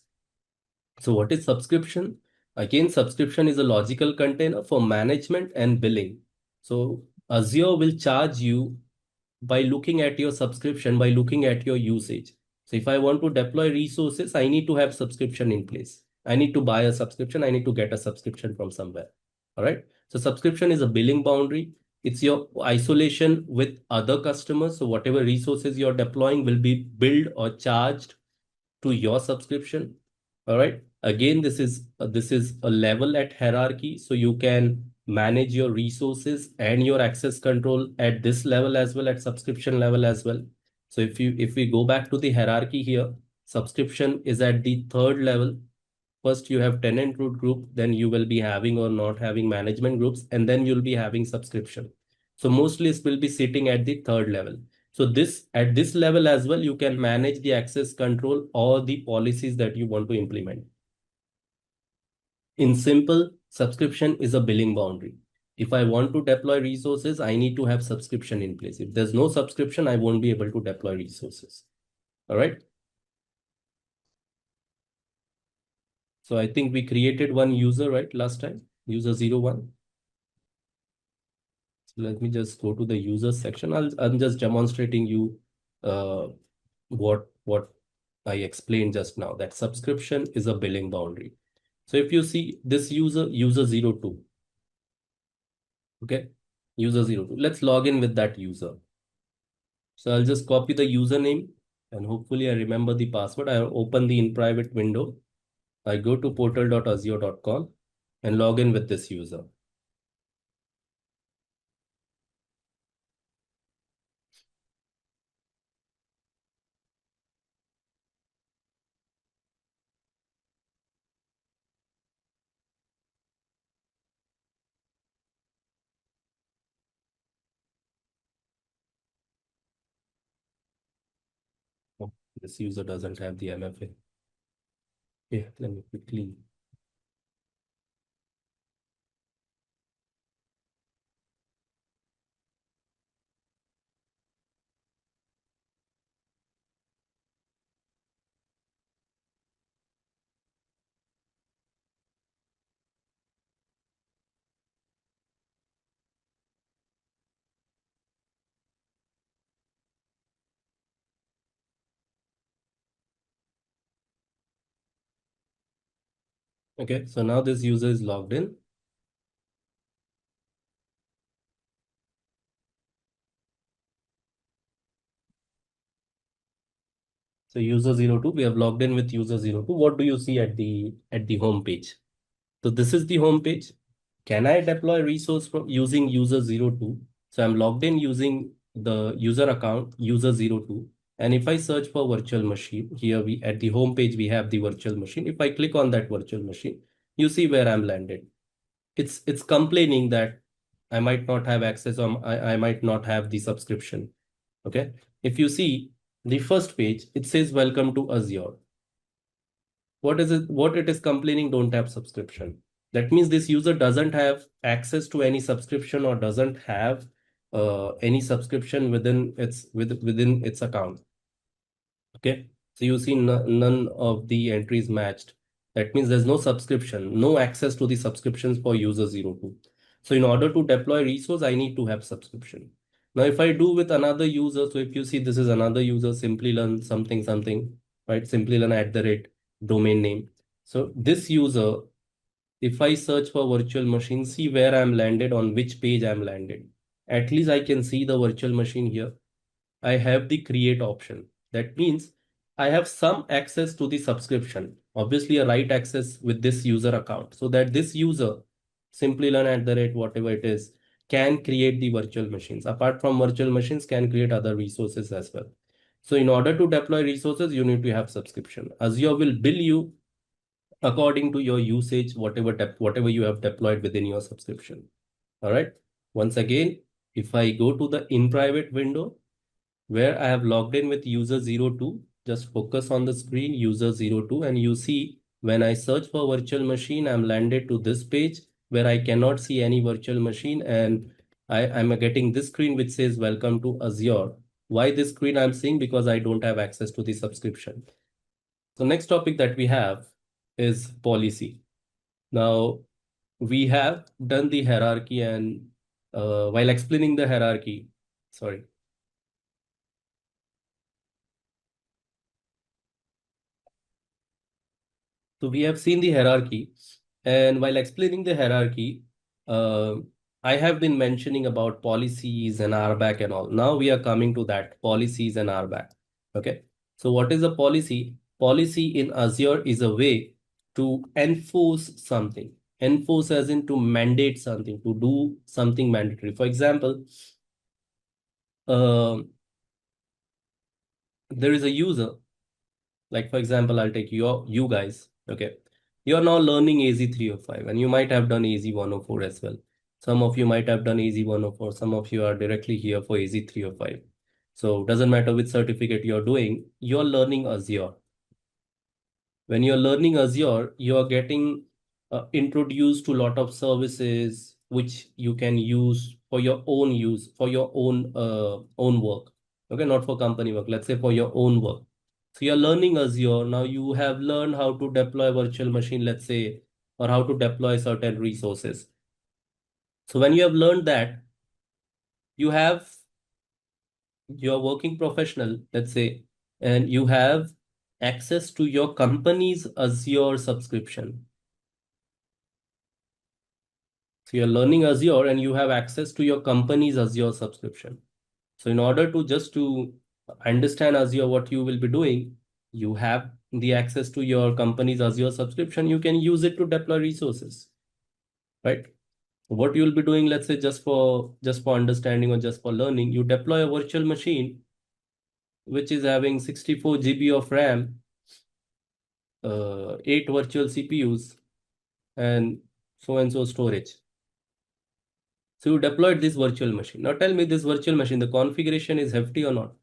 So what is subscription? Again, subscription is a logical container for management and billing. So Azure will charge you by looking at your subscription, by looking at your usage. So if I want to deploy resources, I need to have subscription in place. I need to buy a subscription. I need to get a subscription from somewhere. All right. So subscription is a billing boundary. It's your isolation with other customers. So whatever resources you're deploying will be billed or charged to your subscription. All right. Again, this is a level at hierarchy, so you can manage your resources and your access control at this level as well, at subscription level as well. So if we go back to the hierarchy here, subscription is at the third level. First, you have tenant root group, then you will be having or not having management groups, and then you'll be having subscription. So mostly it will be sitting at the third level. So this at this level as well, you can manage the access control or the policies that you want to implement. In simple, subscription is a billing boundary. If I want to deploy resources, I need to have subscription in place. If there's no subscription, I won't be able to deploy resources. All right. So I think we created one user, right? Last time, user 01. So let me just go to the user section. I'm just demonstrating you what I explained just now, that subscription is a billing boundary. So if you see this user 02, okay, user 02, let's log in with that user. So I'll just copy the username and hopefully I remember the password. I open the in private window. I go to portal.azure.com and log in with this user. Oh, this user doesn't have the MFA. Yeah, let me quickly. Okay, so now this user is logged in. So user 02, we have logged in with user 02. What do you see at the home page? So this is the home page. Can I deploy resource from using user 02? So I'm logged in using the user account user 02. And if I search for virtual machine, here we at the home page we have the virtual machine. If I click on that virtual machine, you see where I'm landed. It's complaining that I might not have access or I might not have the subscription. Okay. If you see the first page, it says welcome to Azure. What is it? What it is complaining, don't have subscription. That means this user doesn't have access to any subscription or doesn't have any subscription within its account. Okay. So you see none of the entries matched. That means there's no subscription, no access to the subscriptions for user 02. So in order to deploy resource, I need to have subscription. Now, if I do with another user, so if you see this is another user, Simplilearn something, something, right? Simplilearn @ domain name. So this user, if I search for virtual machine, see where I'm landed, on which page I'm landed. At least I can see the virtual machine here. I have the create option. That means I have some access to the subscription, obviously a write access with this user account, so that this user, Simplilearn whatever it is, can create the virtual machines. Apart from virtual machines, can create other resources as well. So in order to deploy resources, you need to have subscription. Azure will bill you according to your usage, whatever you have deployed within your subscription. All right. Once again, if I go to the in private window, where I have logged in with user 02, just focus on the screen, user 02, and you see when I search for virtual machine, I'm landed to this page. where I cannot see any virtual machine, and I'm getting this screen which says welcome to Azure. Why this screen I'm seeing? Because I don't have access to the subscription. So next topic that we have is policy. Now we have done the hierarchy, and while explaining the hierarchy, sorry. So we have seen the hierarchy, and while explaining the hierarchy, uh, I have been mentioning about policies and RBAC and all. Now we are coming to that policies and RBAC. Okay. So what is a policy? Policy in Azure is a way to enforce something. Enforce as in to mandate something, to do something mandatory. For example, uh, there is a user. Like for example, I'll take you guys. Okay. You're now learning AZ-305 and you might have done AZ-104 as well. Some of you might have done AZ-104. Some of you are directly here for AZ-305. So doesn't matter which certificate you're doing, you're learning Azure. When you're learning Azure, you're getting introduced to a lot of services which you can use for your own use, for your own work. Okay, not for company work. Let's say for your own work. So you're learning Azure. Now you have learned how to deploy virtual machine, let's say, or how to deploy certain resources. So when you have learned that, you have you're working professional, let's say, and you have access to your company's Azure subscription. So you're learning Azure and you have access to your company's Azure subscription. So in order to just to understand Azure, what you will be doing, you have the access to your company's Azure subscription. You can use it to deploy resources, right? What you'll be doing, let's say just for understanding or just for learning, you deploy a virtual machine which is having 64 GB of RAM, 8 virtual CPUs, and so storage. So you deployed this virtual machine. Now tell me, this virtual machine, the configuration is hefty or not?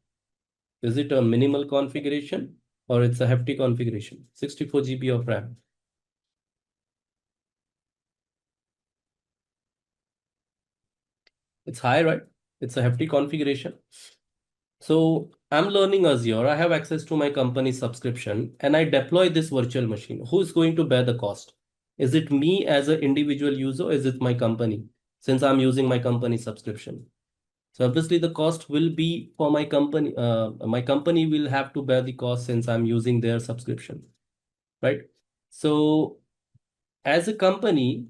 Is it a minimal configuration or it's a hefty configuration? 64 GB of RAM. It's high, right? It's a hefty configuration. So I'm learning Azure. I have access to my company subscription and I deploy this virtual machine. Who's going to bear the cost? Is it me as an individual user or is it my company? Since I'm using my company subscription. So obviously the cost will be for my company. My company will have to bear the cost since I'm using their subscription, right? So as a company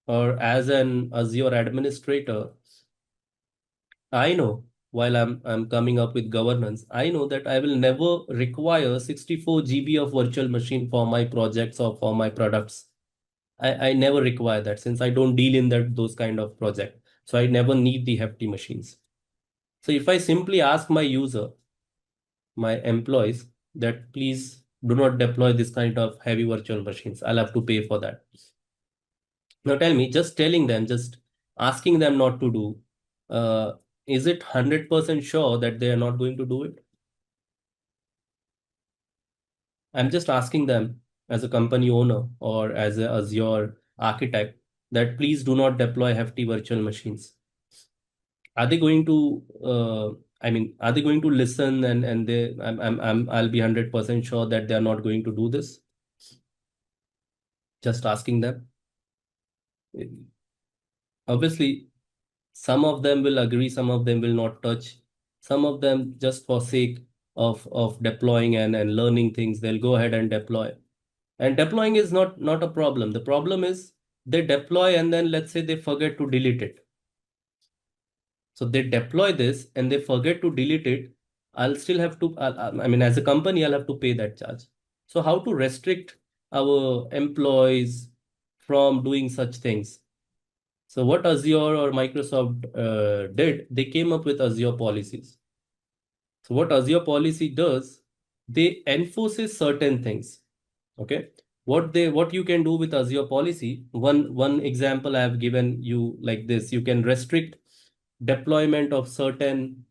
or as an Azure administrator, I know while I'm coming up with governance, I know that I will never require 64 GB of virtual machine for my projects or for my products. I never require that since I don't deal in those kind of project. So I never need the hefty machines. So if I simply ask my user, my employees, that please do not deploy this kind of heavy virtual machines, I'll have to pay for that. Now tell me, just telling them, just asking them not to do, is it 100% sure that they are not going to do it? I'm just asking them as a company owner or as a Azure architect that please do not deploy hefty virtual machines. Are they going to, are they going to listen and I'll be 100% sure that they are not going to do this? Just asking them. Obviously, some of them will agree, some of them will not touch. Some of them, just for sake of deploying and learning things, they'll go ahead and deploy. And deploying is not a problem. The problem is they deploy and then let's say they forget to delete it. So they deploy this and they forget to delete it. I'll still have to, as a company, I'll have to pay that charge. So how to restrict our employees from doing such things? So what Azure or Microsoft did, they came up with Azure policies. So what Azure policy does, they enforces certain things. Okay. What you can do with Azure policy, one example I have given you like this, you can restrict deployment of certain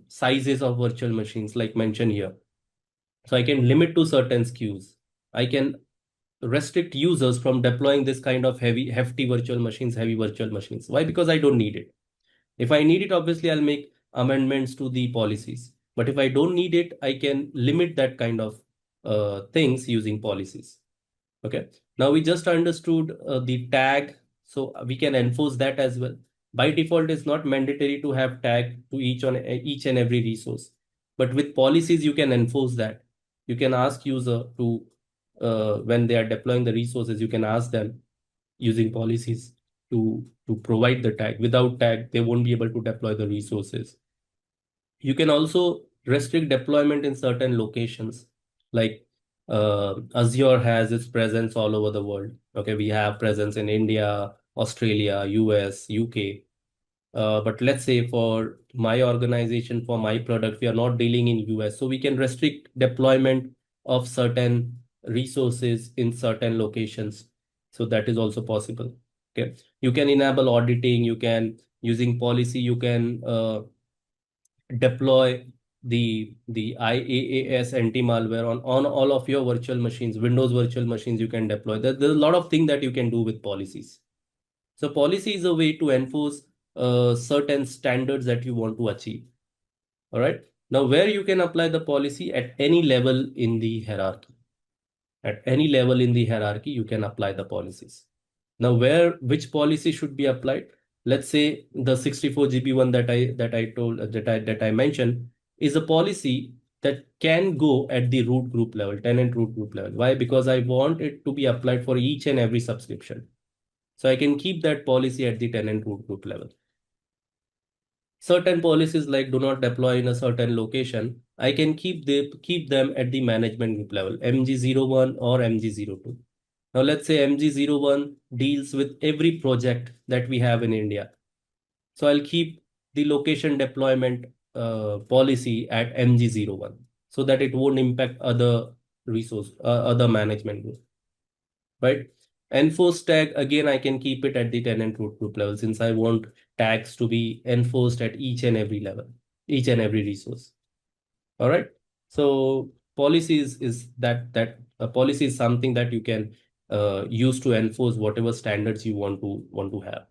sizes of virtual machines like mentioned here. So I can limit to certain SKUs. I can restrict users from deploying this kind of hefty virtual machines, heavy virtual machines. Why? Because I don't need it. If I need it, obviously I'll make amendments to the policies. But if I don't need it, I can limit that kind of things using policies. Okay. Now we just understood the tag, so we can enforce that as well. By default, it's not mandatory to have tag to each and every resource, but with policies you can enforce that. You can ask user to when they are deploying the resources, you can ask them using policies to provide the tag. Without tag, they won't be able to deploy the resources. You can also restrict deployment in certain locations, like Azure has its presence all over the world. Okay, we have presence in India, Australia, US, UK. But let's say for my organization, for my product, we are not dealing in US, so we can restrict deployment of certain resources in certain locations. So that is also possible. Okay, you can enable auditing. You can using policy. You can deploy the IaaS anti-malware on all of your virtual machines, Windows virtual machines. You can deploy. There's a lot of things that you can do with policies. So policy is a way to enforce certain standards that you want to achieve. All right. Now, where you can apply the policy at any level in the hierarchy. At any level in the hierarchy, you can apply the policies. Now, which policy should be applied? Let's say the 64 GB one that I mentioned is a policy that can go at the root group level, tenant root group level. Why? Because I want it to be applied for each and every subscription. So I can keep that policy at the tenant root group level. Certain policies like do not deploy in a certain location, I can keep them at the management group level, MG01 or MG02. Now let's say MG01 deals with every project that we have in India. So I'll keep the location deployment policy at MG01 so that it won't impact other management group, right? Enforce tag, again, I can keep it at the tenant root group level since I want tags to be enforced at each and every level, each and every resource. All right. So policies is that a policy is something that you can use to enforce whatever standards you want to have.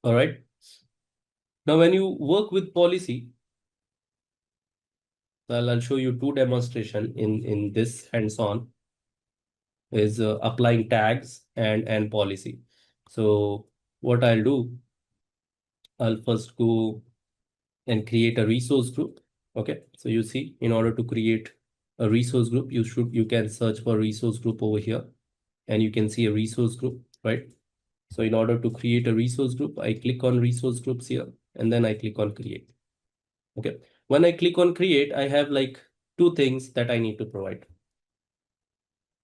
All right. Now, when you work with policy, I'll show you two demonstration in this hands-on is applying tags and policy. So what I'll do, I'll first go and create a resource group. Okay, so you see, in order to create a resource group, you can search for resource group over here, and you can see a resource group, right? So in order to create a resource group, I click on resource groups here, and then I click on create. Okay, when I click on create, I have like two things that I need to provide.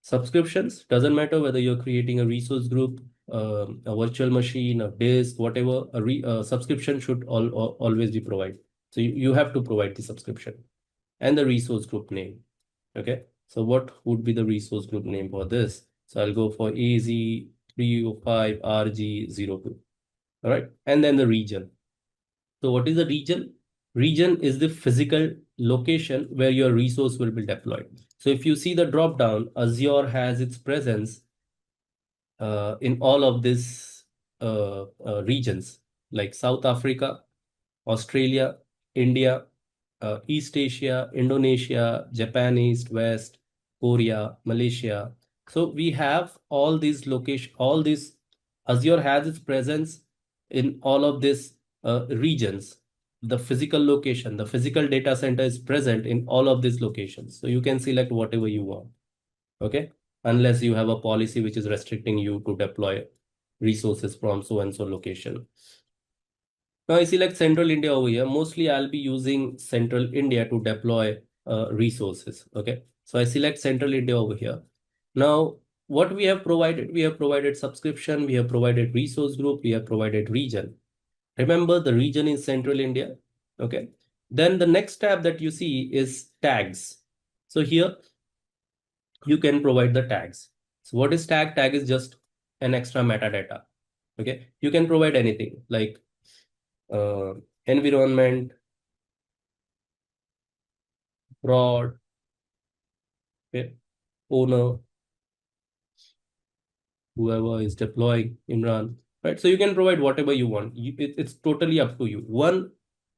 Subscriptions, doesn't matter whether you're creating a resource group, a virtual machine, a disk, whatever, a subscription should always be provided. So you have to provide the subscription and the resource group name. Okay, so what would be the resource group name for this? So I'll go for AZ-305 RG02. All right, and then the region. So what is the region? Region is the physical location where your resource will be deployed. So if you see the drop down, Azure has its presence in all of these regions like South Africa, Australia, India, East Asia, Indonesia, Japan East, West, Korea, Malaysia. So we have all these locations, all these Azure has its presence in all of these regions. The physical location, the physical data center is present in all of these locations. So you can select whatever you want. Okay, unless you have a policy which is restricting you to deploy resources from so and so location. Now I select Central India over here. Mostly I'll be using Central India to deploy resources. Okay, so I select Central India over here. Now what we have provided subscription, we have provided resource group, we have provided region. Remember the region is Central India. Okay, then the next tab that you see is tags. So here you can provide the tags. So what is tag? Tag is just an extra metadata. Okay, you can provide anything like uh, environment, prod, okay, owner, whoever is deploying Imran, right? So you can provide whatever you want. It's totally up to you. One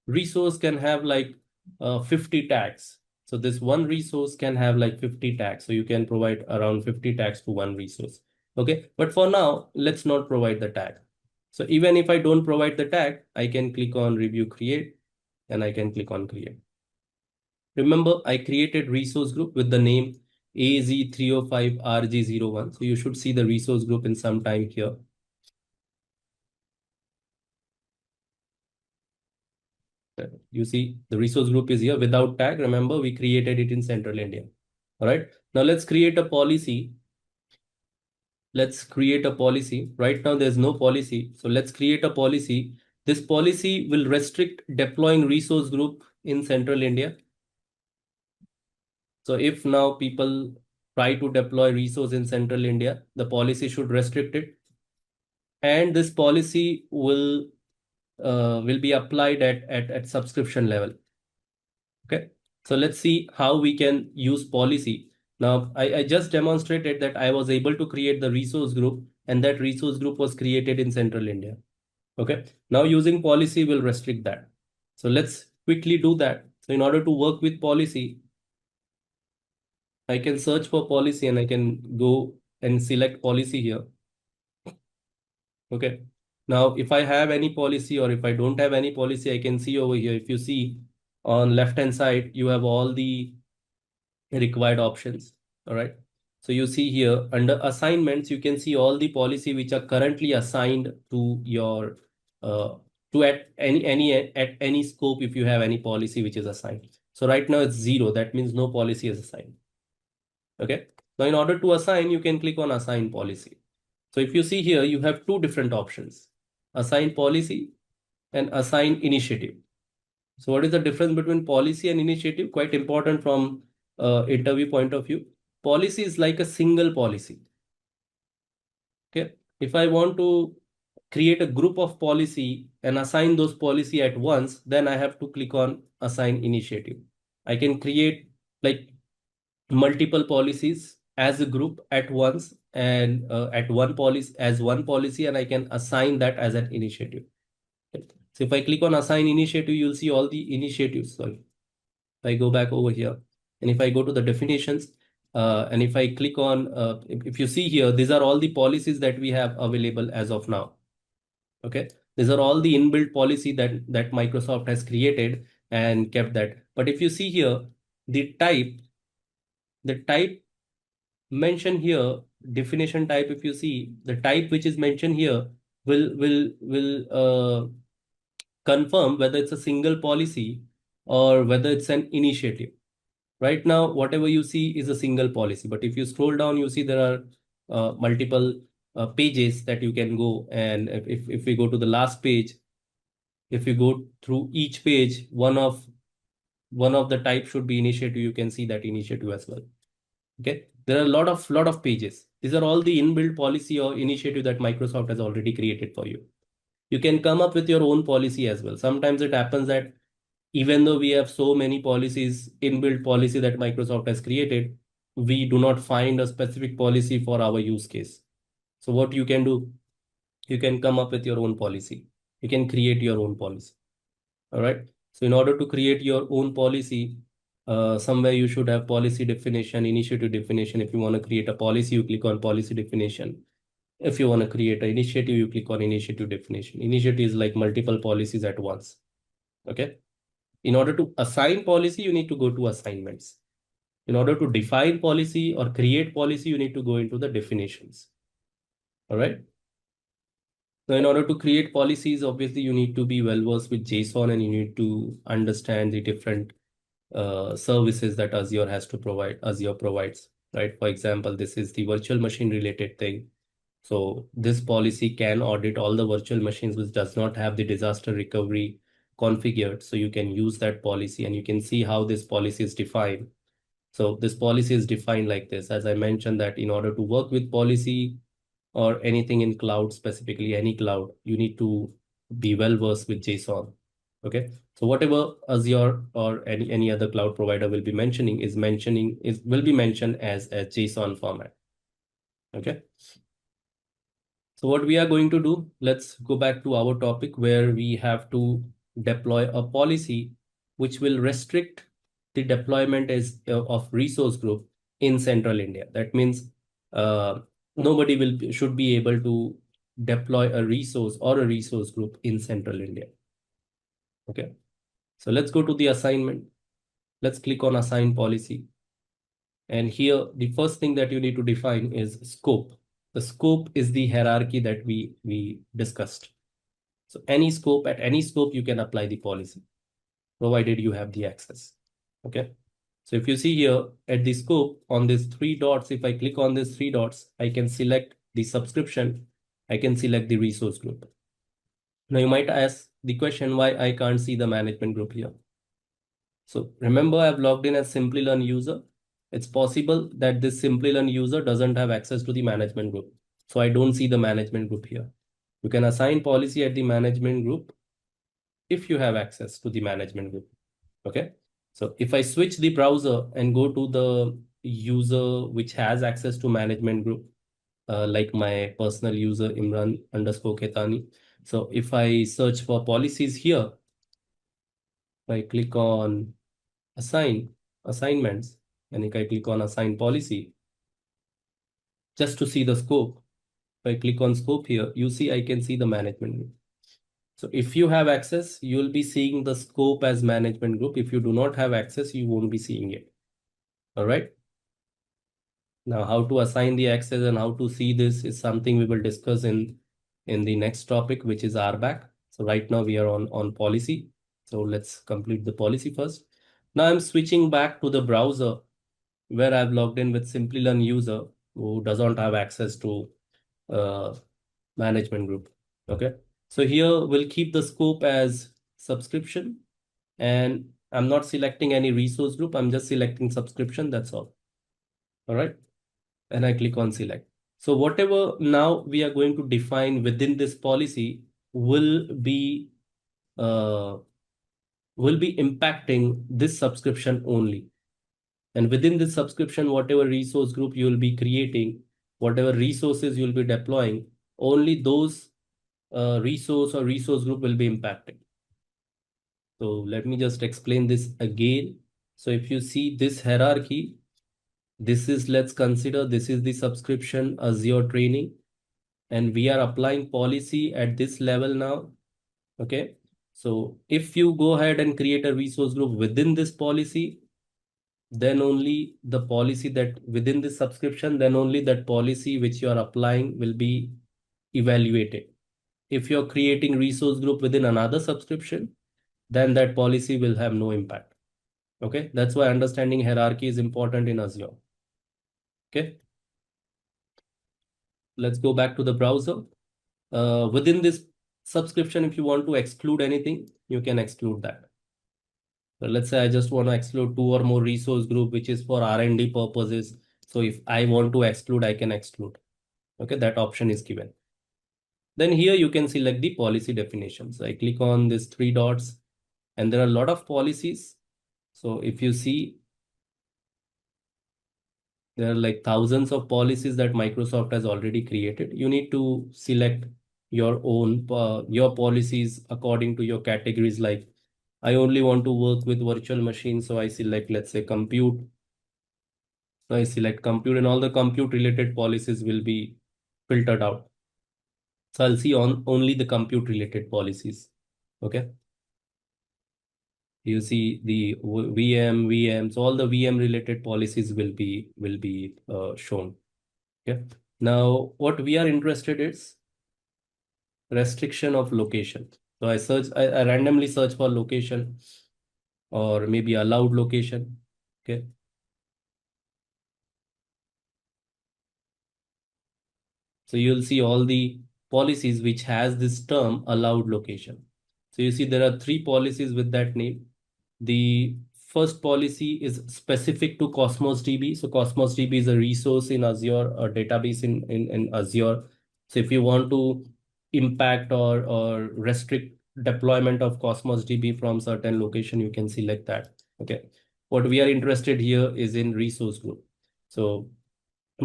resource can have like 50 tags. So this one resource can have like 50 tags. So you can provide around 50 tags to one resource. Okay. But for now, let's not provide the tag. So even if I don't provide the tag, I can click on review create and I can click on create. Remember, I created resource group with the name AZ-305 RG01. So you should see the resource group in some time here. You see the resource group is here without tag. Remember, we created it in Central India. All right. Now let's create a policy. Let's create a policy. Right now, there's no policy. So let's create a policy. This policy will restrict deploying resource group in Central India. So if now people try to deploy resource in Central India, the policy should restrict it. And this policy will be applied at subscription level. Okay. So let's see how we can use policy. Now, I just demonstrated that I was able to create the resource group and that resource group was created in Central India. Okay. Now using policy will restrict that. So let's quickly do that. So in order to work with policy, I can search for policy and I can go and select policy here. Okay. Now, if I have any policy or if I don't have any policy, I can see over here. If you see on left-hand side, you have all the required options. All right. So you see here under assignments, you can see all the policy which are currently assigned to your to at any scope if you have any policy which is assigned. So right now it's 0. That means no policy is assigned. Okay. Now in order to assign, you can click on assign policy. So if you see here, you have two different options, assign policy and assign initiative. So what is the difference between policy and initiative? Quite important from interview point of view. Policy is like a single policy. Okay. If I want to create a group of policy and assign those policy at once, then I have to click on assign initiative. I can create like multiple policies as a group at once and at one policy as one policy, and I can assign that as an initiative. Okay. So if I click on assign initiative, you'll see all the initiatives. Sorry. If I go back over here and if I go to the definitions and if I click on, if you see here, these are all the policies that we have available as of now. Okay. These are all the inbuilt policy that Microsoft has created and kept that. But if you see here, the type mentioned here, definition type, if you see the type which is mentioned here will confirm whether it's a single policy or whether it's an initiative. Right now, whatever you see is a single policy, but if you scroll down, you see there are multiple pages that you can go. And if we go to the last page, if you go through each page, one of the type should be initiative. You can see that initiative as well. Okay. There are a lot of pages. These are all the inbuilt policy or initiative that Microsoft has already created for you. You can come up with your own policy as well. Sometimes it happens that even though we have so many policies, inbuilt policy that Microsoft has created, we do not find a specific policy for our use case. So what you can do, you can come up with your own policy. You can create your own policy. All right. So in order to create your own policy, somewhere you should have policy definition, initiative definition. If you want to create a policy, you click on policy definition. If you want to create an initiative, you click on initiative definition. Initiative is like multiple policies at once. Okay. In order to assign policy, you need to go to assignments. In order to define policy or create policy, you need to go into the definitions. All right. So in order to create policies, obviously you need to be well versed with JSON and you need to understand the different services that Azure provides, right? For example, this is the virtual machine related thing. So this policy can audit all the virtual machines which does not have the disaster recovery configured. So you can use that policy and you can see how this policy is defined. So this policy is defined like this. As I mentioned that in order to work with policy or anything in cloud, specifically any cloud, you need to be well versed with JSON. Okay. So whatever Azure or any other cloud provider will be mentioning will be mentioned as a JSON format. Okay. So what we are going to do, let's go back to our topic where we have to deploy a policy which will restrict the deployment of resource group in central India. That means nobody should be able to deploy a resource or a resource group in central India. Okay. So let's go to the assignment. Let's click on assign policy. And here, the first thing that you need to define is scope. The scope is the hierarchy that we discussed. So any scope, at any scope, you can apply the policy, provided you have the access. Okay. So if you see here at the scope on these three dots, if I click on these three dots, I can select the subscription. I can select the resource group. Now you might ask the question why I can't see the management group here. So remember, I've logged in as Simplilearn user. It's possible that this Simplilearn user doesn't have access to the management group. So I don't see the management group here. You can assign policy at the management group if you have access to the management group. Okay. So if I switch the browser and go to the user which has access to management group, like my personal user Imran_Ketani. So if I search for policies here, if I click on assignments, and if I click on assign policy, just to see the scope, if I click on scope here, you see I can see the management group. So if you have access, you'll be seeing the scope as management group. If you do not have access, you won't be seeing it. All right. Now, how to assign the access and how to see this is something we will discuss in the next topic, which is RBAC. So right now we are on policy. So let's complete the policy first. Now I'm switching back to the browser where I've logged in with Simplilearn user who doesn't have access to management group. Okay. So here we'll keep the scope as subscription, and I'm not selecting any resource group. I'm just selecting subscription. That's all. All right. And I click on select. So whatever now we are going to define within this policy will be impacting this subscription only. And within this subscription, whatever resource group you will be creating, whatever resources you'll be deploying, only those resource or resource group will be impacted. So let me just explain this again. So if you see this hierarchy, let's consider this is the subscription Azure training, and we are applying policy at this level now. Okay. So if you go ahead and create a resource group within this policy, then only the policy that within this subscription, then only that policy which you are applying will be evaluated. If you're creating resource group within another subscription, then that policy will have no impact. Okay. That's why understanding hierarchy is important in Azure. Okay. Let's go back to the browser. Within this subscription, if you want to exclude anything, you can exclude that. So let's say I just want to exclude 2 or more resource group, which is for R&D purposes. So if I want to exclude, I can exclude. Okay, that option is given. Then here you can select the policy definition. So I click on these 3 dots, and there are a lot of policies. So if you see, there are like thousands of policies that Microsoft has already created. You need to select your own your policies according to your categories. Like I only want to work with virtual machines, so I select, let's say, compute. So I select compute, and all the compute related policies will be filtered out. So I'll see only the compute related policies. Okay. You see the VMs, all the VM related policies will be shown. Okay. Now, what we are interested is restriction of location. So I randomly search for location, or maybe allowed location. Okay. So you'll see all the policies which has this term allowed location. So you see there are 3 policies with that name. The first policy is specific to Cosmos DB. So Cosmos DB is a resource in Azure, a database in Azure. So if you want to impact or restrict deployment of Cosmos DB from certain location, you can select that. Okay. What we are interested here is in resource group. So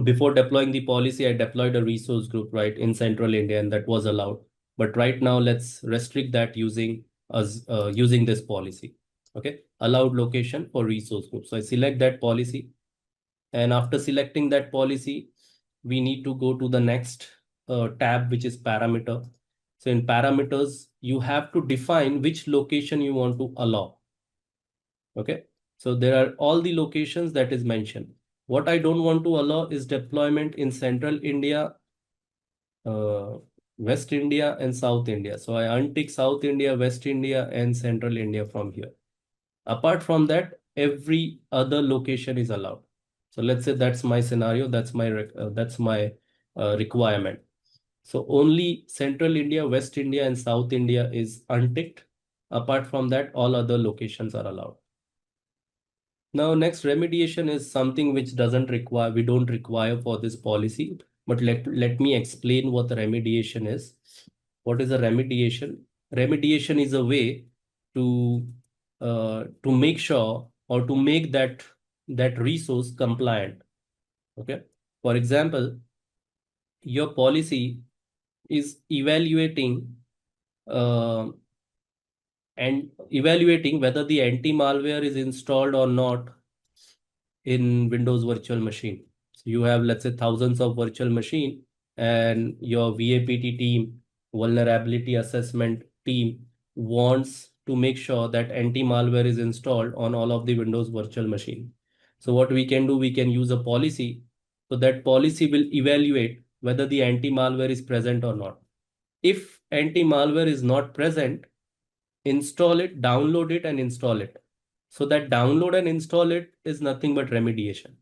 before deploying the policy, I deployed a resource group, right, in central India, and that was allowed. But right now, let's restrict that using using this policy. Okay, allowed location for resource group. So I select that policy, and after selecting that policy, we need to go to the next tab, which is parameter. So in parameters, you have to define which location you want to allow. Okay, so there are all the locations that is mentioned. What I don't want to allow is deployment in central India, uh, West India, and South India. So I untick South India, West India, and Central India from here. Apart from that, every other location is allowed. So let's say that's my scenario, that's my requirement. So only Central India, West India, and South India is unticked. Apart from that, all other locations are allowed. Now, next remediation is something which we don't require for this policy, but let me explain what the remediation is. What is a remediation? Remediation is a way to make sure or to make that resource compliant. Okay. For example, your policy is uh, evaluating whether the anti-malware is installed or not in Windows virtual machine. So you have, let's say, thousands of virtual machine, and your VAPT team, vulnerability assessment team, wants to make sure that anti-malware is installed on all of the Windows virtual machine. So what we can do, we can use a policy. So that policy will evaluate whether the anti-malware is present or not. If anti-malware is not present, install it, download it, and install it. So that download and install it is nothing but remediation.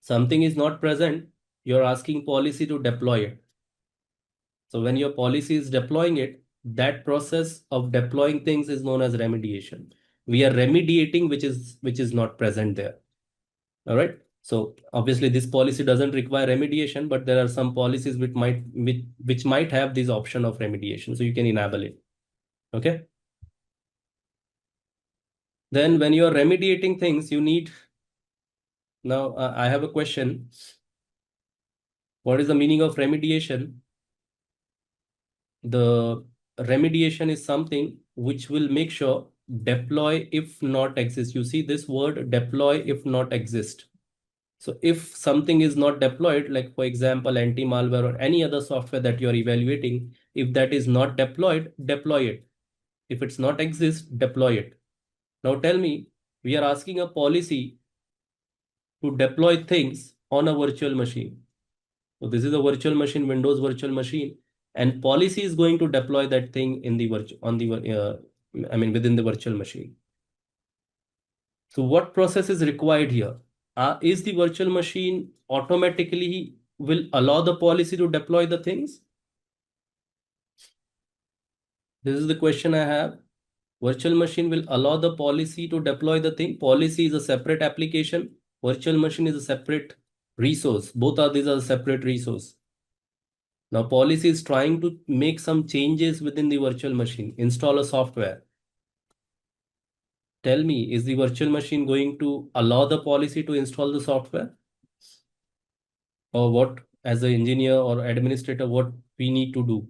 Something is not present, you're asking policy to deploy it. So when your policy is deploying it, that process of deploying things is known as remediation. We are remediating which is not present there. All right. So obviously this policy doesn't require remediation, but there are some policies which might have this option of remediation. So you can enable it. Okay. Then when you are remediating things, you need, now I have a question. What is the meaning of remediation? The remediation is something which will make sure deploy if not exist. You see this word deploy if not exist. So if something is not deployed, like for example, anti-malware or any other software that you're evaluating, if that is not deployed, deploy it. If it's not exist, deploy it. Now tell me, we are asking a policy to deploy things on a virtual machine. So this is a virtual machine, Windows virtual machine, and policy is going to deploy that thing in the within the virtual machine. So what process is required here? Is the virtual machine automatically will allow the policy to deploy the things? This is the question I have. Virtual machine will allow the policy to deploy the thing. Policy is a separate application. Virtual machine is a separate resource. These are separate resource. Now policy is trying to make some changes within the virtual machine, install a software. Tell me, is the virtual machine going to allow the policy to install the software? Or what, as an engineer or administrator, what we need to do?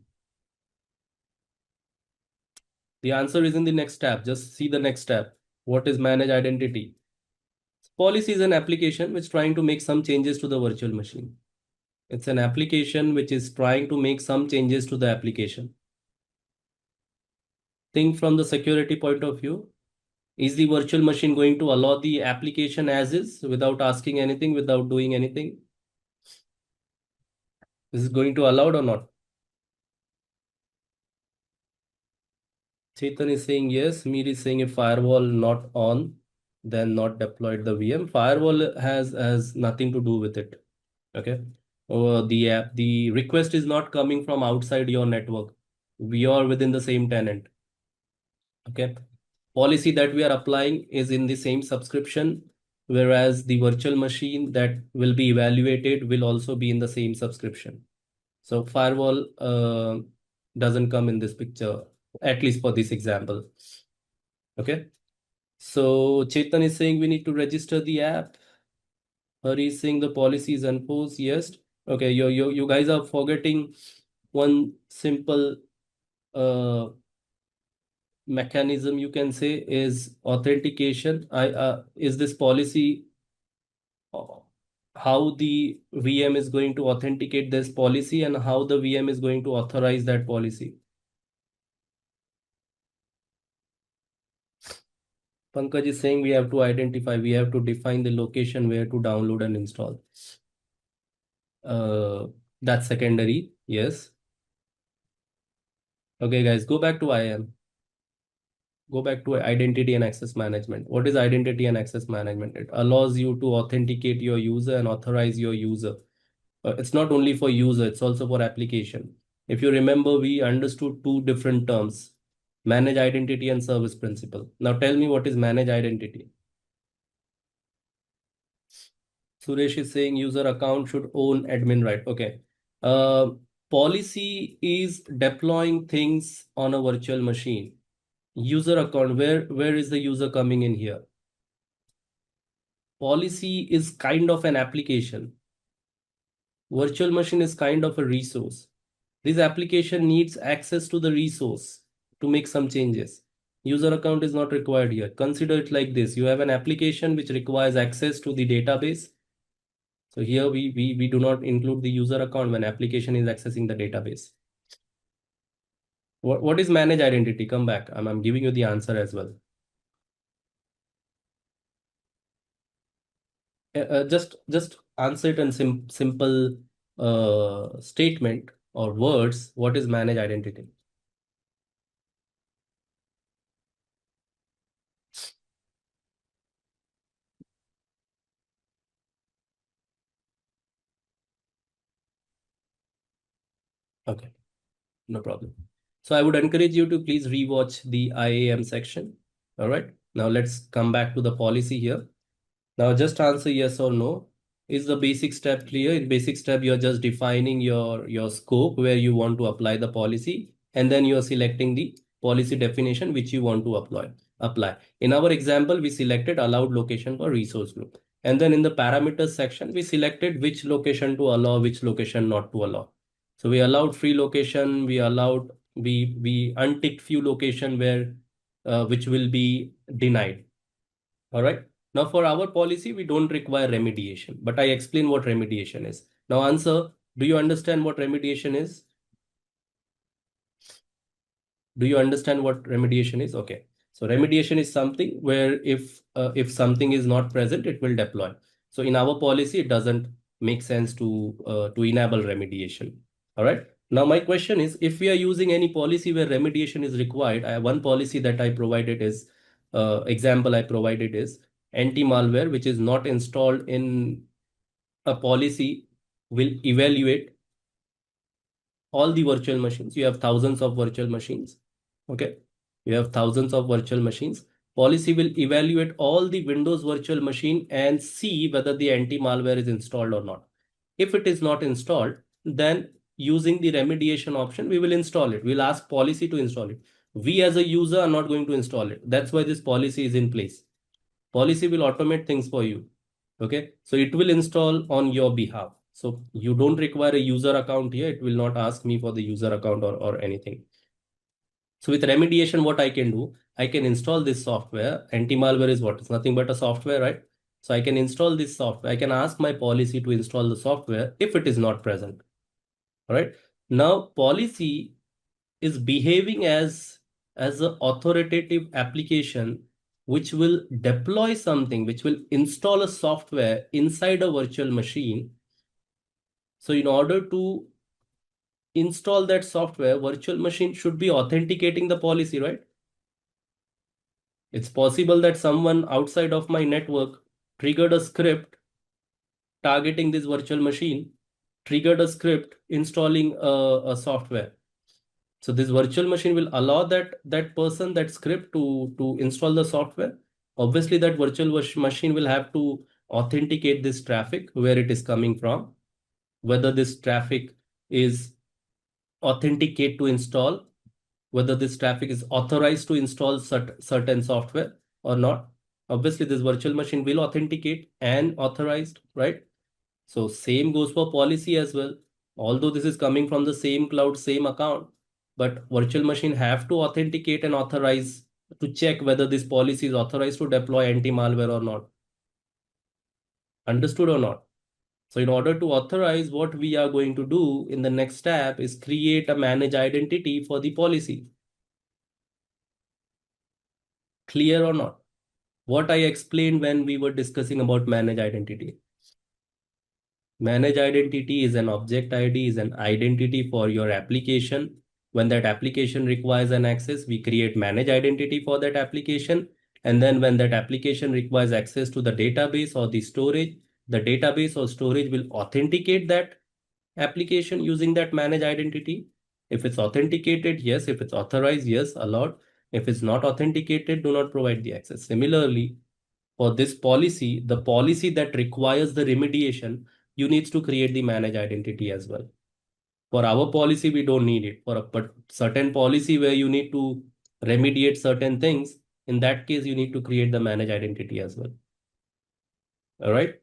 The answer is in the next tab. Just see the next tab. What is manage identity? Policy is an application which is trying to make some changes to the virtual machine. It's an application which is trying to make some changes to the application. Think from the security point of view. Is the virtual machine going to allow the application as is without asking anything, without doing anything? Is it going to allowed or not? Chetan is saying yes. Mir is saying if firewall not on, then not deployed the VM. Firewall has nothing to do with it. Okay. Or the request is not coming from outside your network. We are within the same tenant. Okay. Policy that we are applying is in the same subscription, whereas the virtual machine that will be evaluated will also be in the same subscription. So firewall doesn't come in this picture, at least for this example. Okay. So Chetan is saying we need to register the app. Hari is saying the policy is enforced. Yes. Okay, you guys are forgetting one simple mechanism, you can say, is authentication. Is this policy how the VM is going to authenticate this policy and how the VM is going to authorize that policy. Pankaj is saying we have to define the location where to download and install. That's secondary. Yes. Okay, guys, go back to IAM. Go back to identity and access management. What is identity and access management? It allows you to authenticate your user and authorize your user. It's not only for user, it's also for application. If you remember, we understood two different terms, manage identity and service principal. Now tell me, what is manage identity? Suresh is saying user account should own admin right. Okay. Uh, Policy is deploying things on a virtual machine. User account, where is the user coming in here? Policy is kind of an application. Virtual machine is kind of a resource. This application needs access to the resource to make some changes. User account is not required here. Consider it like this. You have an application which requires access to the database. So here we do not include the user account when application is accessing the database. What is manage identity? Come back. I'm giving you the answer as well. Just answer it in simple statement or words. What is manage identity? Okay, no problem. So I would encourage you to please rewatch the IAM section. All right. Now let's come back to the policy here. Now just answer yes or no. Is the basic step clear? In basic step, you're just defining your scope where you want to apply the policy, and then you're selecting the policy definition which you want to apply. In our example, we selected allowed location for resource group. And then in the parameters section, we selected which location to allow, which location not to allow. So we allowed free location, we unticked few location where which will be denied. All right. Now for our policy, we don't require remediation, but I explain what remediation is. Now answer, do you understand what remediation is? Do you understand what remediation is? Okay. So remediation is something where if something is not present, it will deploy. So in our policy, it doesn't make sense to enable remediation. All right. Now my question is, if we are using any policy where remediation is required, one policy that I provided is example I provided is anti-malware, which is not installed in a policy, will evaluate all the virtual machines. You have thousands of virtual machines. Okay. You have thousands of virtual machines. Policy will evaluate all the Windows virtual machine and see whether the anti-malware is installed or not. If it is not installed, then using the remediation option, we will install it. We'll ask policy to install it. We as a user are not going to install it. That's why this policy is in place. Policy will automate things for you. Okay. So it will install on your behalf. So you don't require a user account here. It will not ask me for the user account or anything. So with remediation, what I can do, I can install this software. Anti-malware is what? It's nothing but a software, right? So I can install this software. I can ask my policy to install the software if it is not present. All right. Now policy is behaving as an authoritative application which will deploy something, which will install a software inside a virtual machine. So in order to install that software, virtual machine should be authenticating the policy, right? It's possible that someone outside of my network triggered a script targeting this virtual machine, triggered a script installing a software. So this virtual machine will allow that person, that script to install the software. Obviously, that virtual machine will have to authenticate this traffic, where it is coming from, whether this traffic is authenticate to install, whether this traffic is authorized to install certain software or not. obviously this virtual machine will authenticate and authorized, right? So same goes for policy as well. Although this is coming from the same cloud, same account, but virtual machine have to authenticate and authorize to check whether this policy is authorized to deploy anti-malware or not. Understood or not? So in order to authorize, what we are going to do in the next step is create a manage identity for the policy. Clear or not? What I explained when we were discussing about manage identity. Manage identity is an object ID, is an identity for your application. When that application requires an access, we create manage identity for that application. And then when that application requires access to the database or the storage, the database or storage will authenticate that application using that manage identity. If it's authenticated, yes. If it's authorized, yes, allowed. If it's not authenticated, do not provide the access. Similarly, for this policy, the policy that requires the remediation, you need to create the manage identity as well. For our policy, we don't need it. For a certain policy where you need to remediate certain things, in that case, you need to create the manage identity as well. All right.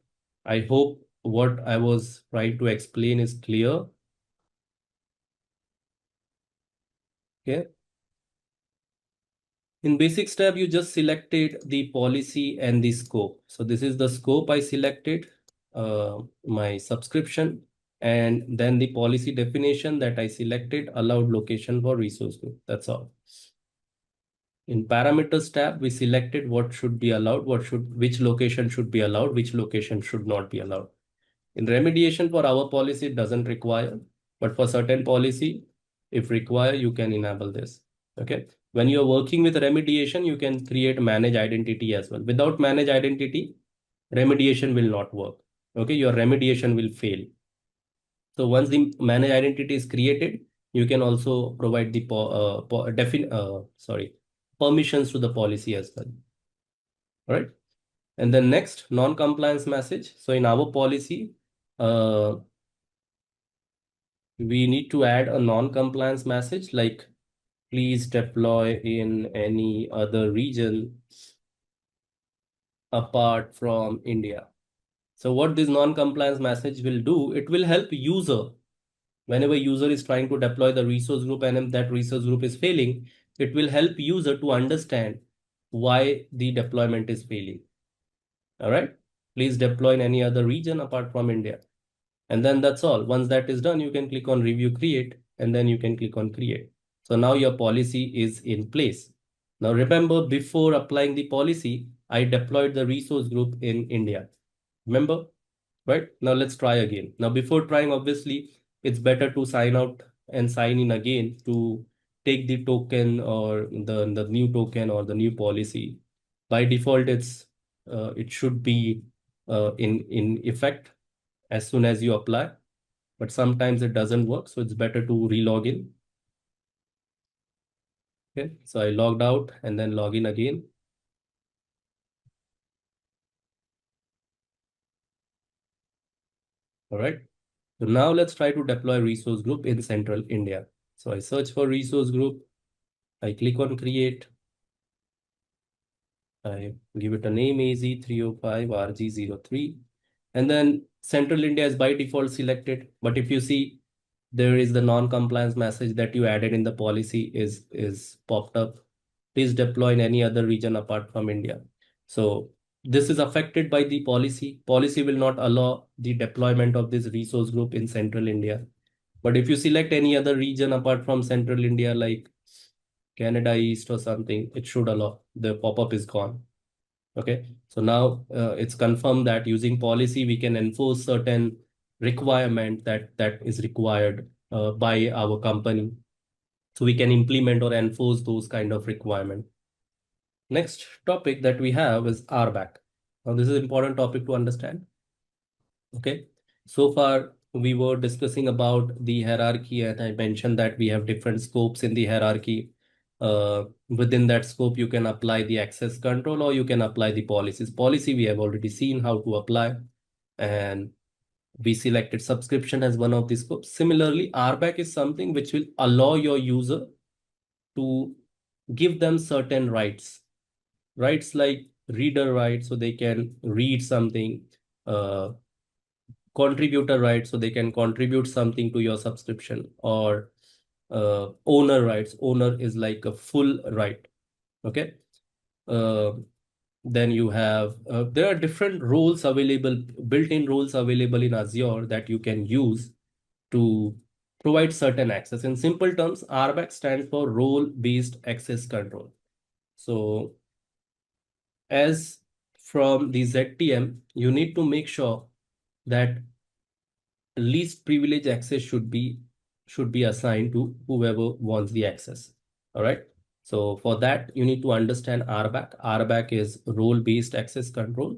I hope what I was trying to explain is clear. Okay. In basic step, you just selected the policy and the scope. So this is the scope I selected, my subscription, and then the policy definition that I selected, allowed location for resource group. That's all. In parameters tab, we selected what should be allowed, which location should be allowed, which location should not be allowed. In remediation, for our policy, it doesn't require, but for certain policy, if require, you can enable this. Okay. When you're working with remediation, you can create manage identity as well. Without manage identity, remediation will not work. Okay. Your remediation will fail. So once the manage identity is created, you can also provide the permissions to the policy as well. All right. And then next, non-compliance message. So in our policy, we need to add a non-compliance message like, please deploy in any other region apart from India. So what this non-compliance message will do, it will help user. Whenever user is trying to deploy the resource group and if that resource group is failing, it will help user to understand why the deployment is failing. All right. Please deploy in any other region apart from India. And then that's all. Once that is done, you can click on review create, and then you can click on create. So now your policy is in place. Now remember, before applying the policy, I deployed the resource group in India. Remember, right? Now let's try again. Now before trying, obviously, it's better to sign out and sign in again to take the token or the new token or the new policy. By default, it should be in effect as soon as you apply, but sometimes it doesn't work. So it's better to re-log in. Okay, so I logged out and then log in again. All right. So now let's try to deploy resource group in central India. So I search for resource group. I click on create. I give it a name AZ-305 RG03. And then central India is by default selected. But if you see, there is the non-compliance message that you added in the policy is popped up. Please deploy in any other region apart from India. So this is affected by the policy. Policy will not allow the deployment of this resource group in central India. But if you select any other region apart from central India, like Canada East or something, it should allow. The pop-up is gone. Okay, so now it's confirmed that using policy, we can enforce certain requirement that is required by our company. So we can implement or enforce those kind of requirement. Next topic that we have is RBAC. Now this is important topic to understand. Okay, so far we were discussing about the hierarchy, and I mentioned that we have different scopes in the hierarchy. Within that scope, you can apply the access control or you can apply the policies. Policy, we have already seen how to apply, and we selected subscription as one of the scopes. Similarly, RBAC is something which will allow your user to give them certain rights. Rights like reader rights, so they can read something, contributor rights, so they can contribute something to your subscription, or owner rights. Owner is like a full right. Okay. Uh, then you have, there are different roles available, built-in roles available in Azure that you can use to provide certain access. In simple terms, RBAC stands for role-based access control. So as from the ZTM, you need to make sure that least privilege access should be assigned to whoever wants the access. All right. So for that, you need to understand RBAC. RBAC is role-based access control.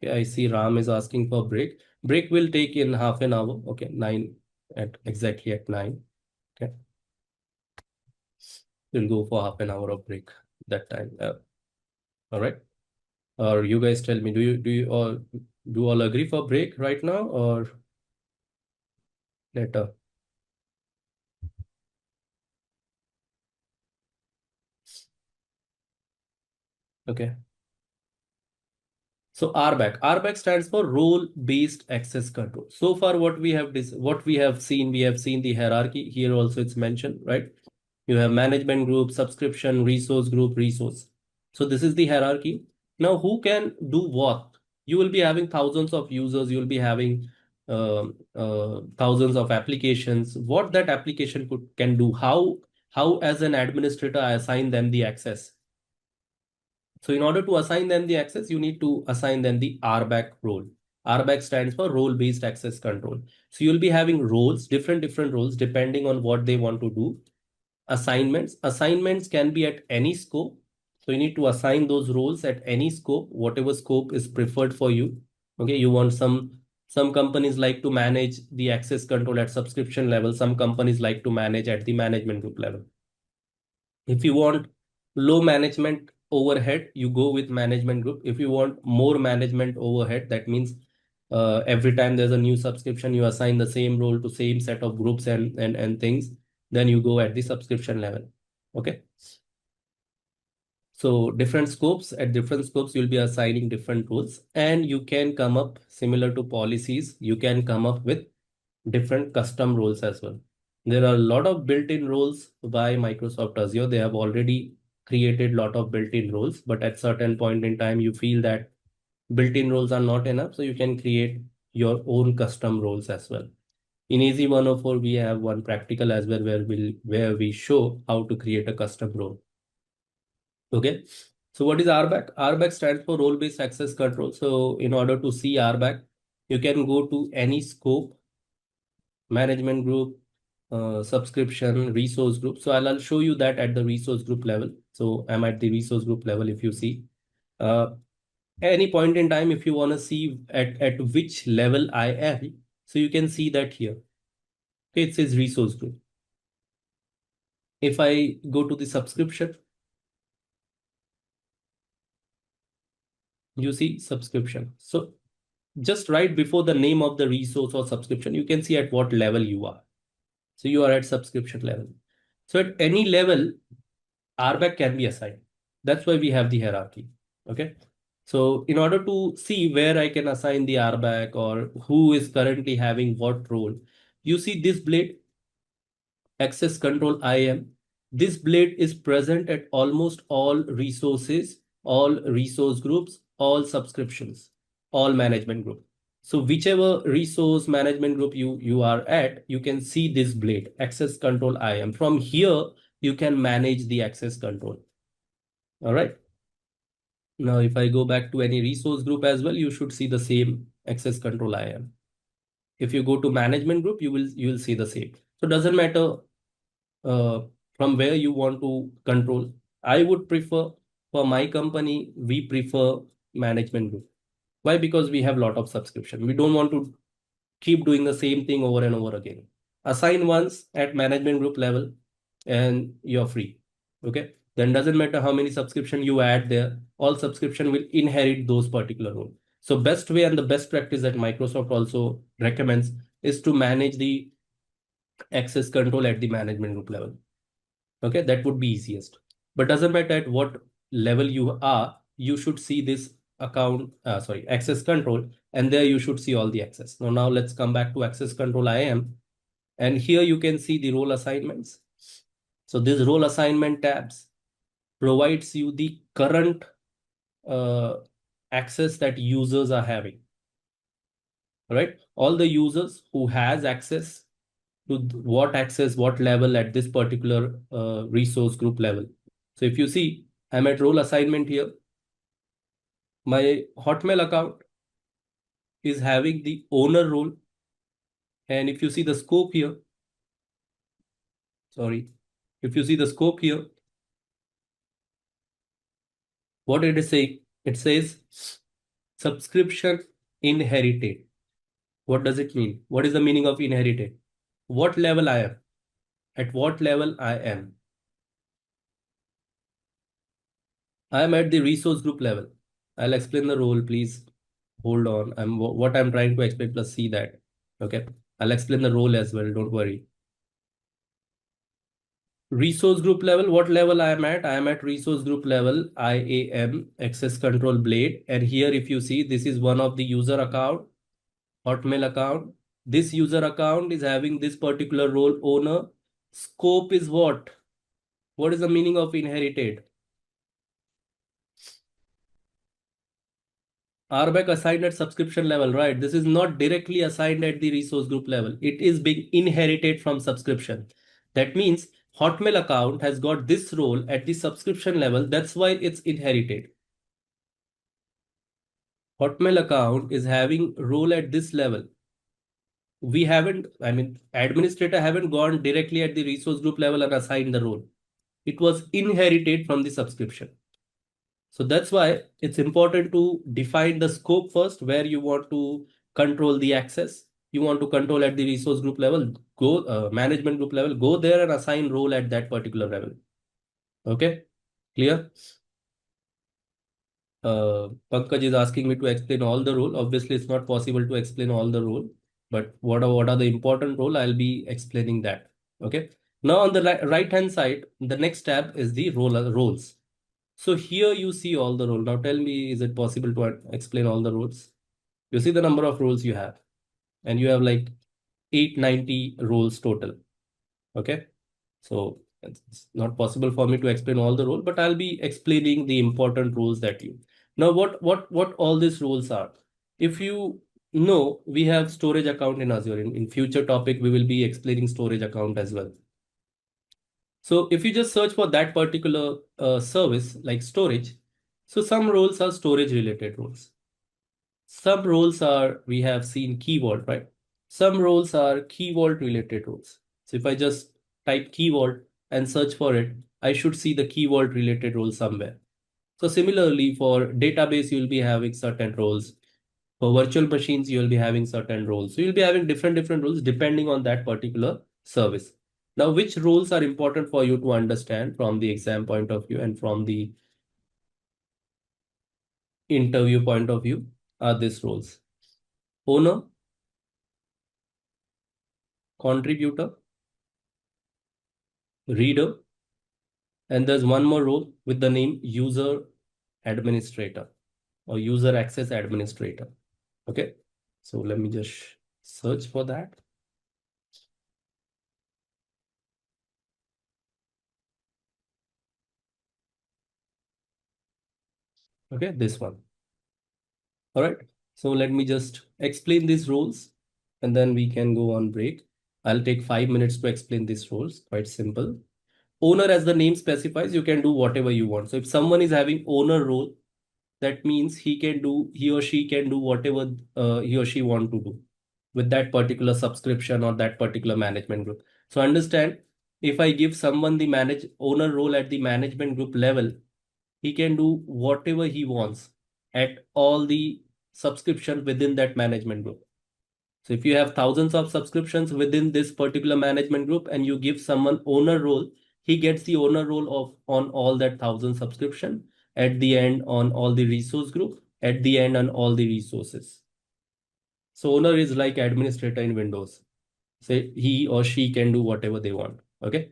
Okay, I see Ram is asking for break. Break will take in half an hour. Okay, exactly at 9. Okay, we'll go for half an hour of break that time. All right. Or you guys tell me, do you all agree for break right now or later? Okay. So RBAC stands for role-based access control. So far, what we have seen the hierarchy. Here also it's mentioned, right? You have management group, subscription, resource group, resource. So this is the hierarchy. Now, who can do what? You will be having thousands of users. You will be having thousands of applications. What that application can do? How as an administrator I assign them the access? So in order to assign them the access, you need to assign them the RBAC role. RBAC stands for role-based access control. So you'll be having roles, different roles, depending on what they want to do. Assignments can be at any scope. So you need to assign those roles at any scope, whatever scope is preferred for you. Okay, you want some companies like to manage the access control at subscription level. Some companies like to manage at the management group level. If you want low management overhead, you go with management group. If you want more management overhead, that means every time there's a new subscription, you assign the same role to same set of groups and things, then you go at the subscription level. Okay. So different scopes, at different scopes, you'll be assigning different roles, and you can come up similar to policies. You can come up with different custom roles as well. There are a lot of built-in roles by Microsoft Azure. They have already created a lot of built-in roles, but at certain point in time, you feel that built-in roles are not enough. So you can create your own custom roles as well. In AZ-104, we have one practical as well where we show how to create a custom role. Okay. So what is RBAC? RBAC stands for role-based access control. So in order to see RBAC, you can go to any scope, management group, subscription, resource group. So I'll show you that at the resource group level. So I'm at the resource group level. If you see, any point in time, if you want to see at which level I am, so you can see that here. Okay, it says resource group. If I go to the subscription, you see subscription. So just right before the name of the resource or subscription, you can see at what level you are. So you are at subscription level. So at any level, RBAC can be assigned. That's why we have the hierarchy. Okay. So in order to see where I can assign the RBAC or who is currently having what role, you see this blade, access control IAM. This blade is present at almost all resources, all resource groups, all subscriptions, all management group. So whichever resource management group you are at, you can see this blade, access control IAM. From here, you can manage the access control. All right. Now, if I go back to any resource group as well, you should see the same access control IAM. If you go to management group, you will see the same. So it doesn't matter from where you want to control. I would prefer, for my company, we prefer management group. Why? Because we have a lot of subscription. We don't want to keep doing the same thing over and over again. Assign once at management group level and you're free. Okay. Then doesn't matter how many subscription you add there, all subscription will inherit those particular roles. So best way and the best practice that Microsoft also recommends is to manage the access control at the management group level. Okay, that would be easiest. But doesn't matter at what level you are, you should see this access control, and there you should see all the access. Now let's come back to access control IAM, and here you can see the role assignments. So this role assignment tabs provides you the current access that users are having. All right, all the users who has access to what access, what level at this particular resource group level. So if you see, I'm at role assignment here. My Hotmail account is having the owner role. And if you see the scope here, if you see the scope here, what it is saying, it says subscription inherited. What does it mean? What is the meaning of inherited? What level I am? At what level I am? I am at the resource group level. I'll explain the role, please hold on. What I'm trying to explain, plus see that. Okay, I'll explain the role as well, don't worry. Resource group level, what level I am at? I am at resource group level, IAM, access control blade. And here, if you see, this is one of the user account, Hotmail account. This user account is having this particular role owner. Scope is what? What is the meaning of inherited? RBAC assigned at subscription level, right? This is not directly assigned at the resource group level. It is being inherited from subscription. That means Hotmail account has got this role at the subscription level. That's why it's inherited. Hotmail account is having role at this level. We haven't, administrator haven't gone directly at the resource group level and assigned the role. It was inherited from the subscription. So that's why it's important to define the scope first, where you want to control the access. You want to control at the resource group level, go management group level, go there and assign role at that particular level. Okay, clear? Pankaj is asking me to explain all the role. Obviously, it's not possible to explain all the role, but what are the important role? I'll be explaining that. Okay. Now on the right hand side, the next tab is the roles. So here you see all the roles. Now tell me, is it possible to explain all the roles? You see the number of roles you have, and you have like 890 roles total. Okay. So it's not possible for me to explain all the roles, but I'll be explaining the important roles that you. Now what all these roles are? If you know, we have storage account in Azure. In future topic, we will be explaining storage account as well. So if you just search for that particular service like storage, so some roles are storage related roles. Some roles are, we have seen key vault, right? Some roles are key vault related roles. So if I just type key vault and search for it, I should see the key vault related role somewhere. So similarly for database, you'll be having certain roles. For virtual machines, you'll be having certain roles. So you'll be having different roles depending on that particular service. Now, which roles are important for you to understand from the exam point of view and from the interview point of view are these roles? Owner, contributor, reader, and there's one more role with the name user administrator or user access administrator. Okay, so let me just search for that. Okay, this one. All right, so let me just explain these roles and then we can go on break. I'll take 5 minutes to explain these roles. Quite simple. Owner, as the name specifies, you can do whatever you want. So if someone is having owner role, that means he or she can do whatever he or she want to do with that particular subscription or that particular management group. So understand, if I give someone the owner role at the management group level, he can do whatever he wants at all the subscription within that management group. So if you have thousands of subscriptions within this particular management group and you give someone owner role, he gets the owner role of on all that 1,000 subscription, at the end on all the resource group, at the end on all the resources. So owner is like administrator in Windows. Say he or she can do whatever they want. Okay.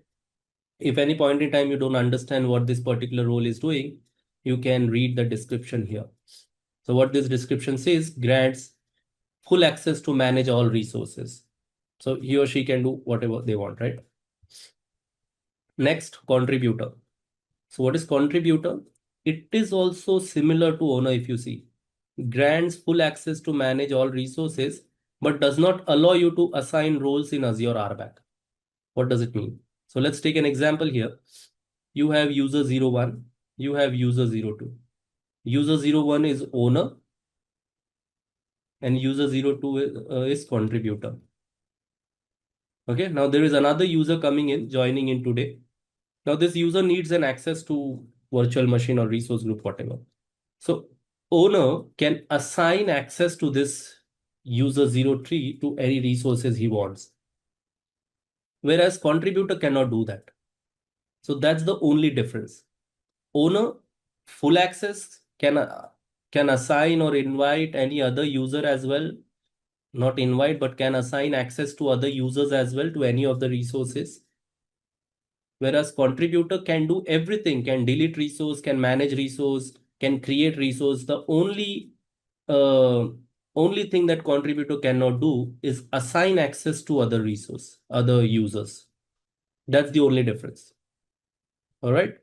If any point in time you don't understand what this particular role is doing, you can read the description here. So what this description says, grants full access to manage all resources. So he or she can do whatever they want, right? Next, contributor. So what is contributor? It is also similar to owner if you see. Grants full access to manage all resources, but does not allow you to assign roles in Azure RBAC. What does it mean? So let's take an example here. You have user 01, you have user 02. User 01 is owner and user 02 is contributor. Okay, now there is another user coming in, joining in today. Now this user needs an access to virtual machine or resource group, whatever. So owner can assign access to this user 03 to any resources he wants. Whereas contributor cannot do that. So that's the only difference. Owner, full access, can assign or invite any other user as well. Not invite, but can assign access to other users as well to any of the resources. Whereas contributor can do everything, can delete resource, can manage resource, can create resource. The uh, only thing that contributor cannot do is assign access to other resource, other users. That's the only difference. All right.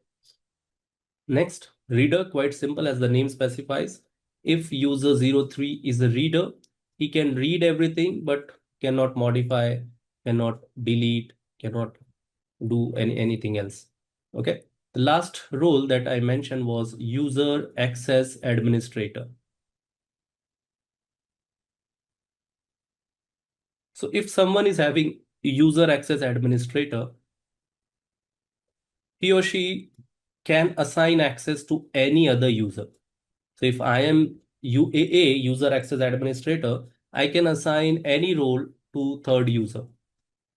Next, reader, quite simple as the name specifies. If user 03 is a reader, he can read everything, but cannot modify, cannot delete, cannot do anything else. Okay. The last role that I mentioned was user access administrator. So if someone is having user access administrator, he or she can assign access to any other user. So if I am UAA, user access administrator, I can assign any role to third user,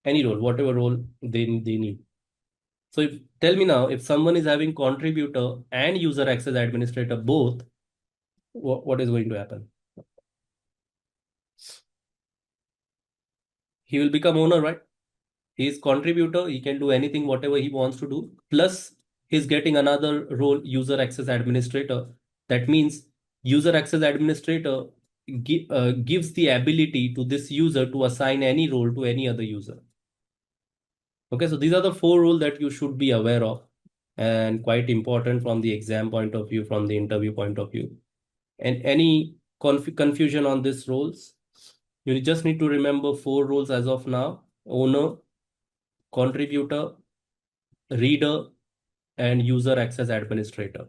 any role, whatever role they need. So tell me now, if someone is having contributor and user access administrator both, what is going to happen? He will become owner, right? He is contributor. He can do anything, whatever he wants to do. Plus, he's getting another role, user access administrator. That means user access administrator gives the ability to this user to assign any role to any other user. Okay, so these are the 4 roles that you should be aware of and quite important from the exam point of view, from the interview point of view. And any confusion on these roles, you just need to remember 4 roles as of now: owner, contributor, reader, and user access administrator.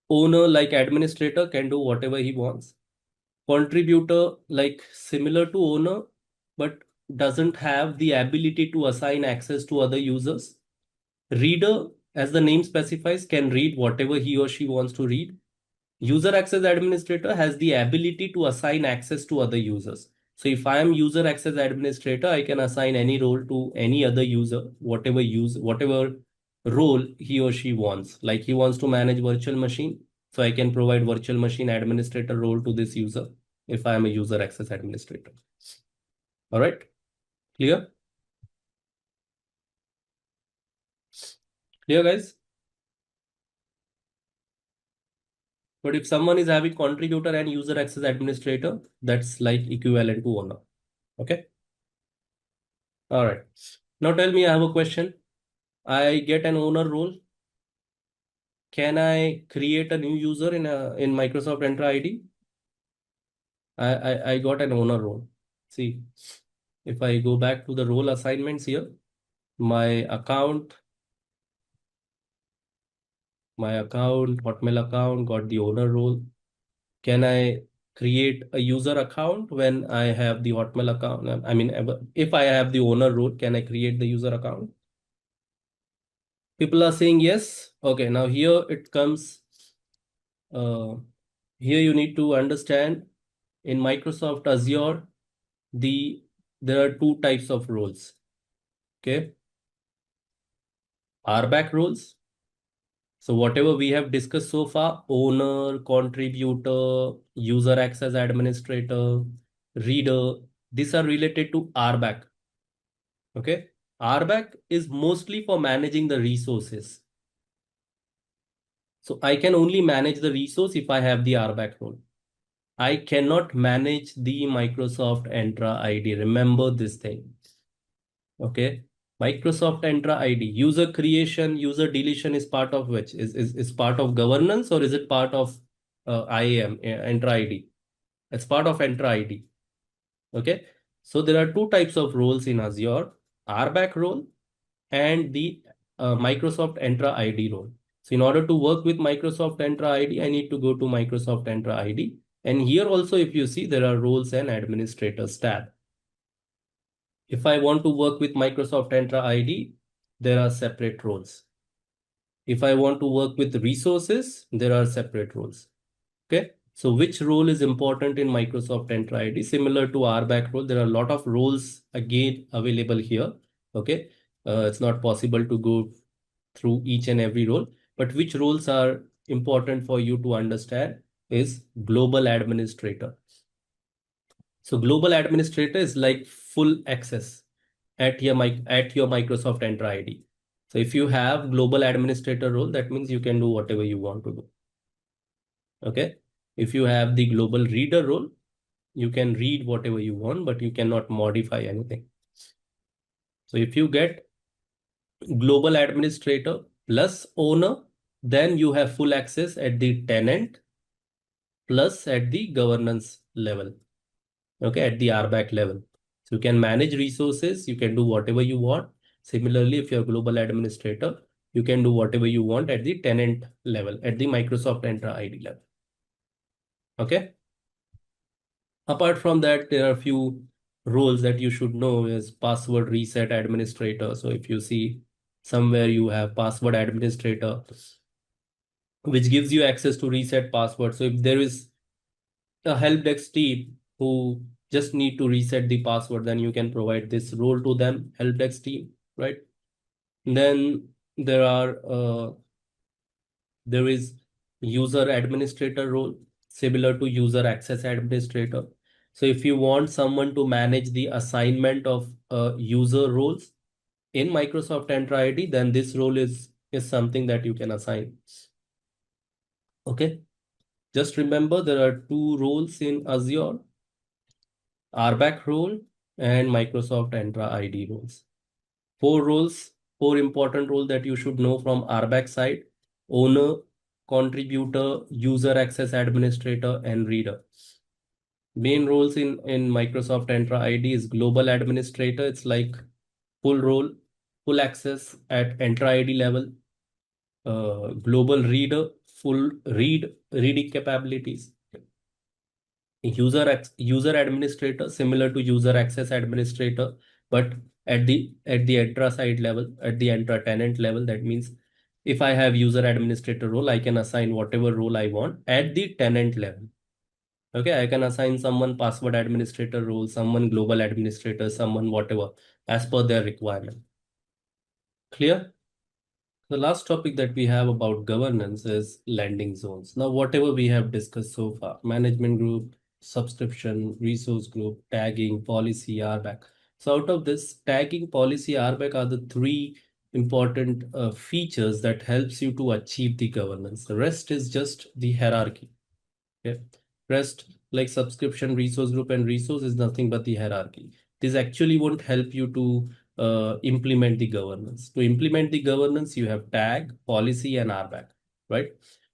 Owner, like administrator, can do whatever he wants. Contributor, like similar to owner, but doesn't have the ability to assign access to other users. Reader, as the name specifies, can read whatever he or she wants to read. User access administrator has the ability to assign access to other users. So if I am user access administrator, I can assign any role to any other user, whatever role he or she wants. Like he wants to manage virtual machine, so I can provide virtual machine administrator role to this user if I am a user access administrator. All right, clear? Clear, guys? But if someone is having contributor and user access administrator, that's like equivalent to owner. Okay. All right. Now tell me, I have a question. I get an owner role. Can I create a new user in Microsoft Entra ID? I got an owner role. See, if I go back to the role assignments here, my account, Hotmail account got the owner role. Can I create a user account when I have the Hotmail account? I mean, if I have the owner role, can I create the user account? People are saying yes. Okay, now here it comes. Here you need to understand in Microsoft Azure, there are 2 types of roles. Okay, RBAC roles. So whatever we have discussed so far, owner, contributor, user access administrator, reader, these are related to RBAC. Okay, RBAC is mostly for managing the resources. So I can only manage the resource if I have the RBAC role. I cannot manage the Microsoft Entra ID. Remember this thing. Okay. Microsoft Entra ID. User creation, user deletion is part of which? Is part of governance, or is it part of IAM, Entra ID? It's part of Entra ID. Okay. So there are two types of roles in Azure: RBAC role and the Microsoft Entra ID role. So in order to work with Microsoft Entra ID, I need to go to Microsoft Entra ID. And here also, if you see, there are roles and administrators tab. If I want to work with Microsoft Entra ID, there are separate roles. If I want to work with resources, there are separate roles. Okay. So which role is important in Microsoft Entra ID? Similar to RBAC role, there are a lot of roles again available here. Okay. It's not possible to go through each and every role, but which roles are important for you to understand is global administrator. So global administrator is like full access at your Microsoft Entra ID. So if you have global administrator role, that means you can do whatever you want to do. Okay. If you have the global reader role, you can read whatever you want, but you cannot modify anything. So if you get global administrator plus owner, then you have full access at the tenant plus at the governance level. Okay, at the RBAC level. So you can manage resources, you can do whatever you want. Similarly, if you're a global administrator, you can do whatever you want at the tenant level, at the Microsoft Entra ID level. Okay. Apart from that, there are a few roles that you should know is password reset administrator. So if you see somewhere you have password administrator, which gives you access to reset password. So if there is a help desk team who just need to reset the password, then you can provide this role to them, help desk team, right? Then there is user administrator role, similar to user access administrator. So if you want someone to manage the assignment of user roles in Microsoft Entra ID, then this role is something that you can assign. Okay. Just remember there are two roles in Azure: RBAC role and Microsoft Entra ID roles. Four roles, four important roles that you should know from RBAC side: owner, contributor, user access administrator, and reader. Main roles in Microsoft Entra ID is global administrator. It's like full role, full access at Entra ID level. Global reader, full reading capabilities. User administrator, similar to user access administrator, but at the Entra side level, at the Entra tenant level. That means if I have user administrator role, I can assign whatever role I want at the tenant level. Okay, I can assign someone password administrator role, someone global administrator, someone whatever, as per their requirement. Clear? The last topic that we have about governance is landing zones. Now, whatever we have discussed so far: management group, subscription, resource group, tagging, policy, RBAC. So out of this, tagging, policy, RBAC are the three important features that helps you to achieve the governance. The rest is just the hierarchy. Okay. Rest, like subscription, resource group, and resource, is nothing but the hierarchy. This actually won't help you to implement the governance. To implement the governance, you have tag, policy, and RBAC, right?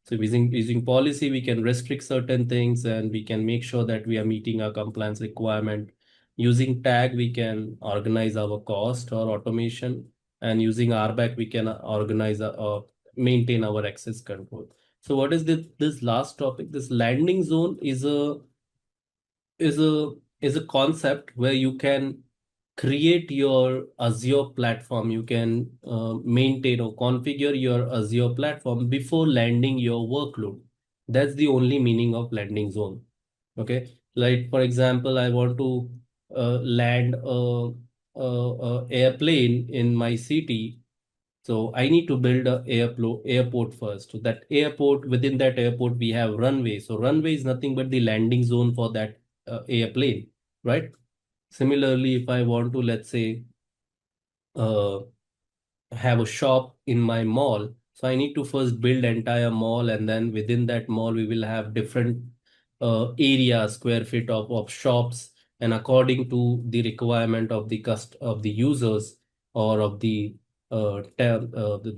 So using policy, we can restrict certain things and we can make sure that we are meeting our compliance requirement. Using tag, we can organize our cost or automation, and using RBAC, we can organize maintain our access control. So what is this last topic? This landing zone is a concept where you can create your Azure platform. You can maintain or configure your Azure platform before landing your workload. That's the only meaning of landing zone. Okay, like for example, I want to land a airplane in my city, so I need to build a airport first. So that airport, within that airport, we have runway. So runway is nothing but the landing zone for that airplane, right? Similarly, if I want to, let's say, uh, have a shop in my mall, So I need to first build entire mall, and then within that mall, we will have different area, square feet of shops, and according to the requirement of the users or of the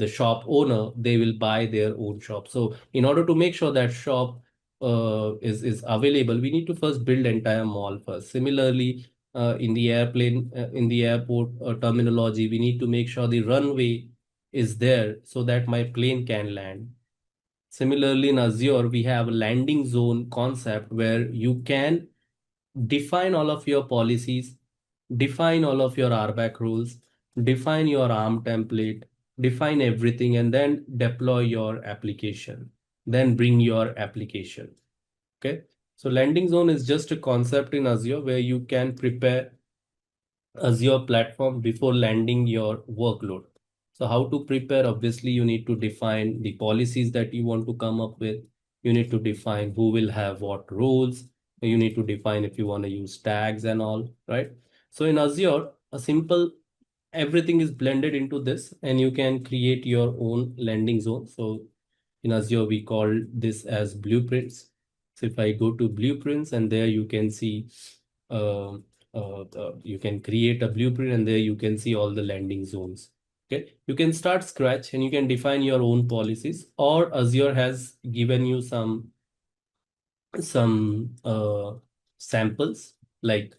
shop owner, they will buy their own shop. So in order to make sure that shop is available, we need to first build entire mall first. Similarly, in the airport terminology, we need to make sure the runway is there so that my plane can land. Similarly, in Azure, we have a landing zone concept where you can define all of your policies, define all of your RBAC rules, define your ARM template, define everything, and then deploy your application. Then bring your application. Okay. So landing zone is just a concept in Azure where you can prepare Azure platform before landing your workload. So how to prepare? Obviously, you need to define the policies that you want to come up with. You need to define who will have what roles. You need to define if you want to use tags and all, right? So in Azure, a simple everything is blended into this, and you can create your own landing zone. So in Azure, we call this as blueprints. So if I go to blueprints, and there you can see uh, you can create a blueprint, and there you can see all the landing zones. Okay, you can start scratch and you can define your own policies, or Azure has given you some samples like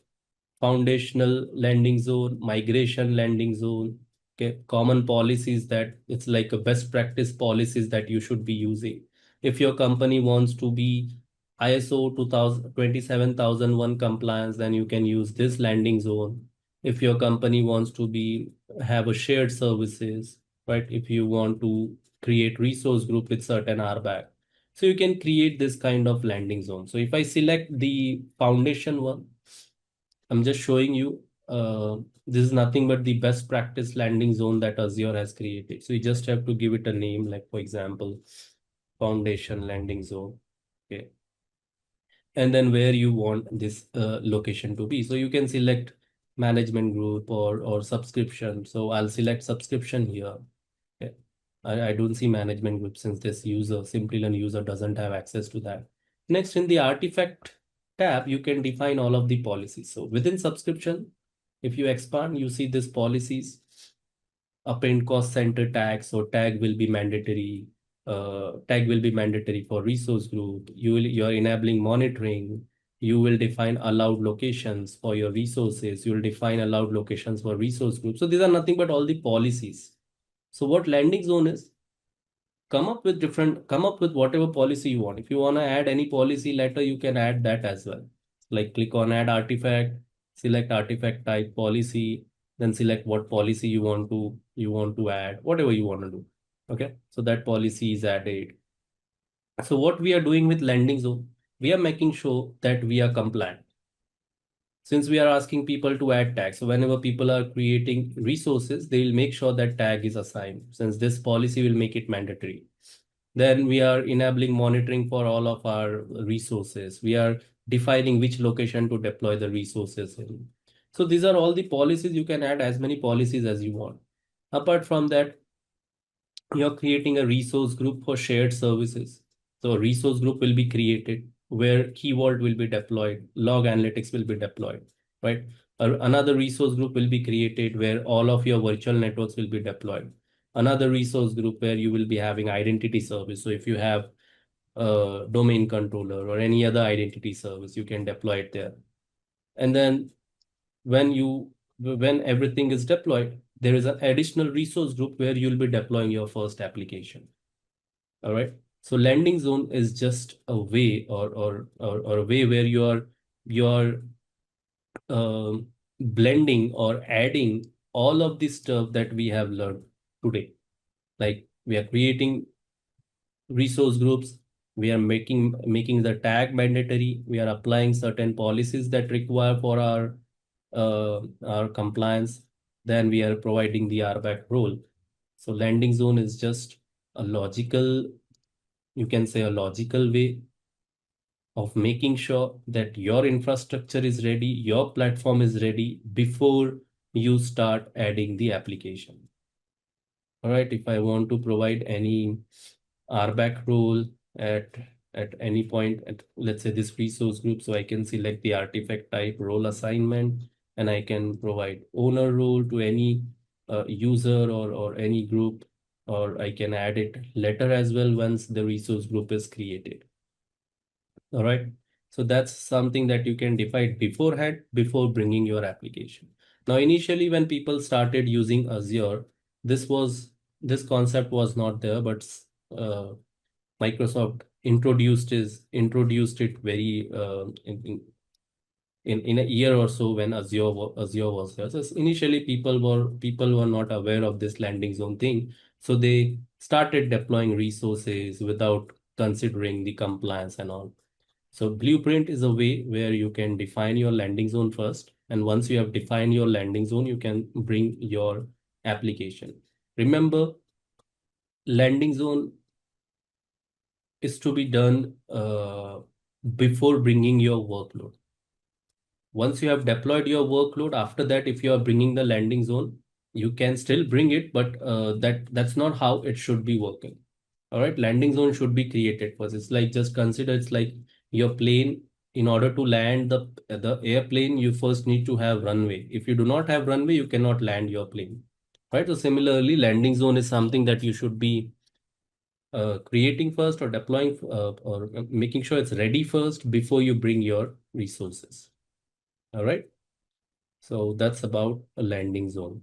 foundational landing zone, migration landing zone, okay, common policies that it's like a best practice policies that you should be using. If your company wants to be ISO 2000 27001 compliance, then you can use this landing zone. If your company wants to be have a shared services, right? If you want to create resource group with certain RBAC, so you can create this kind of landing zone. So if I select the foundation one, I'm just showing you this is nothing but the best practice landing zone that Azure has created. So you just have to give it a name, like for example, foundation landing zone. Okay. And then where you want this location to be. So you can select management group or subscription. So I'll select subscription here. Okay. I don't see management group since this Simplilearn user doesn't have access to that. Next, in the artifact tab, you can define all of the policies. So within subscription, if you expand, you see this policies, append cost center tag. So tag will be mandatory. Tag will be mandatory for resource group. You're enabling monitoring. You will define allowed locations for your resources. You will define allowed locations for resource groups. So these are nothing but all the policies. So what landing zone is? Come up with whatever policy you want. If you want to add any policy letter, you can add that as well. Like click on add artifact, select artifact type policy, then select what policy you want to add, whatever you want to do. Okay, so that policy is added. So what we are doing with landing zone, we are making sure that we are compliant. Since we are asking people to add tags, so whenever people are creating resources, they will make sure that tag is assigned, since this policy will make it mandatory. Then we are enabling monitoring for all of our resources. We are defining which location to deploy the resources in. So these are all the policies. You can add as many policies as you want. Apart from that, you're creating a resource group for shared services. So a resource group will be created where Key Vault will be deployed, log analytics will be deployed, right? Another resource group will be created where all of your virtual networks will be deployed. Another resource group where you will be having identity service. So if you have a domain controller or any other identity service, you can deploy it there. And then when everything is deployed, there is an additional resource group where you'll be deploying your first application. All right. So landing zone is just a way or a way where you're blending or adding all of the stuff that we have learned today. Like we are creating resource groups, we are making the tag mandatory, we are applying certain policies that require for our compliance, then we are providing the RBAC role. So landing zone is just a logical, you can say a logical way of making sure that your infrastructure is ready, your platform is ready before you start adding the application. All right, if I want to provide any RBAC role at any point at, let's say, this resource group, so I can select the artifact type role assignment, and I can provide owner role to any user or any group, or I can add it later as well once the resource group is created. All right. So that's something that you can define beforehand before bringing your application. Now, initially, when people started using Azure, this concept was not there, but uh, Microsoft introduced it very in a year or so when Azure was there. So initially, people were not aware of this landing zone thing, so they started deploying resources without considering the compliance and all. So blueprint is a way where you can define your landing zone first. And once you have defined your landing zone, you can bring your application. Remember, landing zone is to be done before bringing your workload. Once you have deployed your workload, after that, if you are bringing the landing zone, you can still bring it, but that's not how it should be working. All right, landing zone should be created first. It's like, just consider it's like your plane. In order to land the airplane, you first need to have runway. If you do not have runway, you cannot land your plane. Right. So similarly, landing zone is something that you should be creating first, or deploying, or making sure it's ready first before you bring your resources. All right. So that's about a landing zone.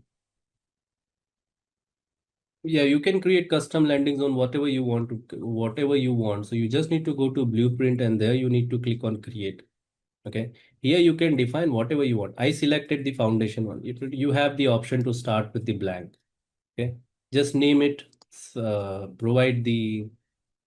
Yeah, you can create custom landing zone, whatever you want whatever you want. So you just need to go to blueprint, and there you need to click on create. Okay. Here you can define whatever you want. I selected the foundation one. You have the option to start with the blank. Okay. Just name it, provide the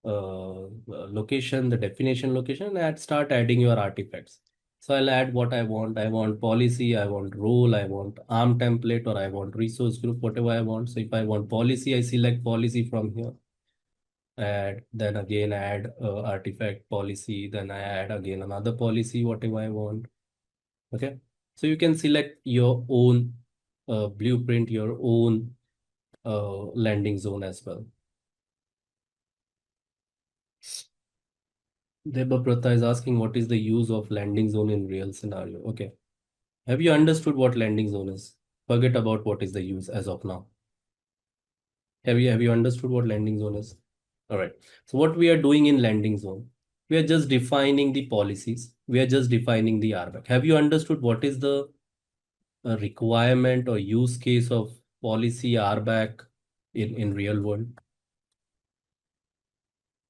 location, the definition location, and start adding your artifacts. So I'll add what I want. I want policy, I want role, I want ARM template, or I want resource group, whatever I want. So if I want policy, I select policy from here. Add, then again add artifact policy, then I add again another policy, whatever I want. Okay. So you can select your own blueprint, your own landing zone as well. Debapratha is asking, what is the use of landing zone in real scenario? Okay. Have you understood what landing zone is? Forget about what is the use as of now. Have you understood what landing zone is? All right. So what we are doing in landing zone, we are just defining the policies. We are just defining the RBAC. Have you understood what is the requirement or use case of policy RBAC in real world?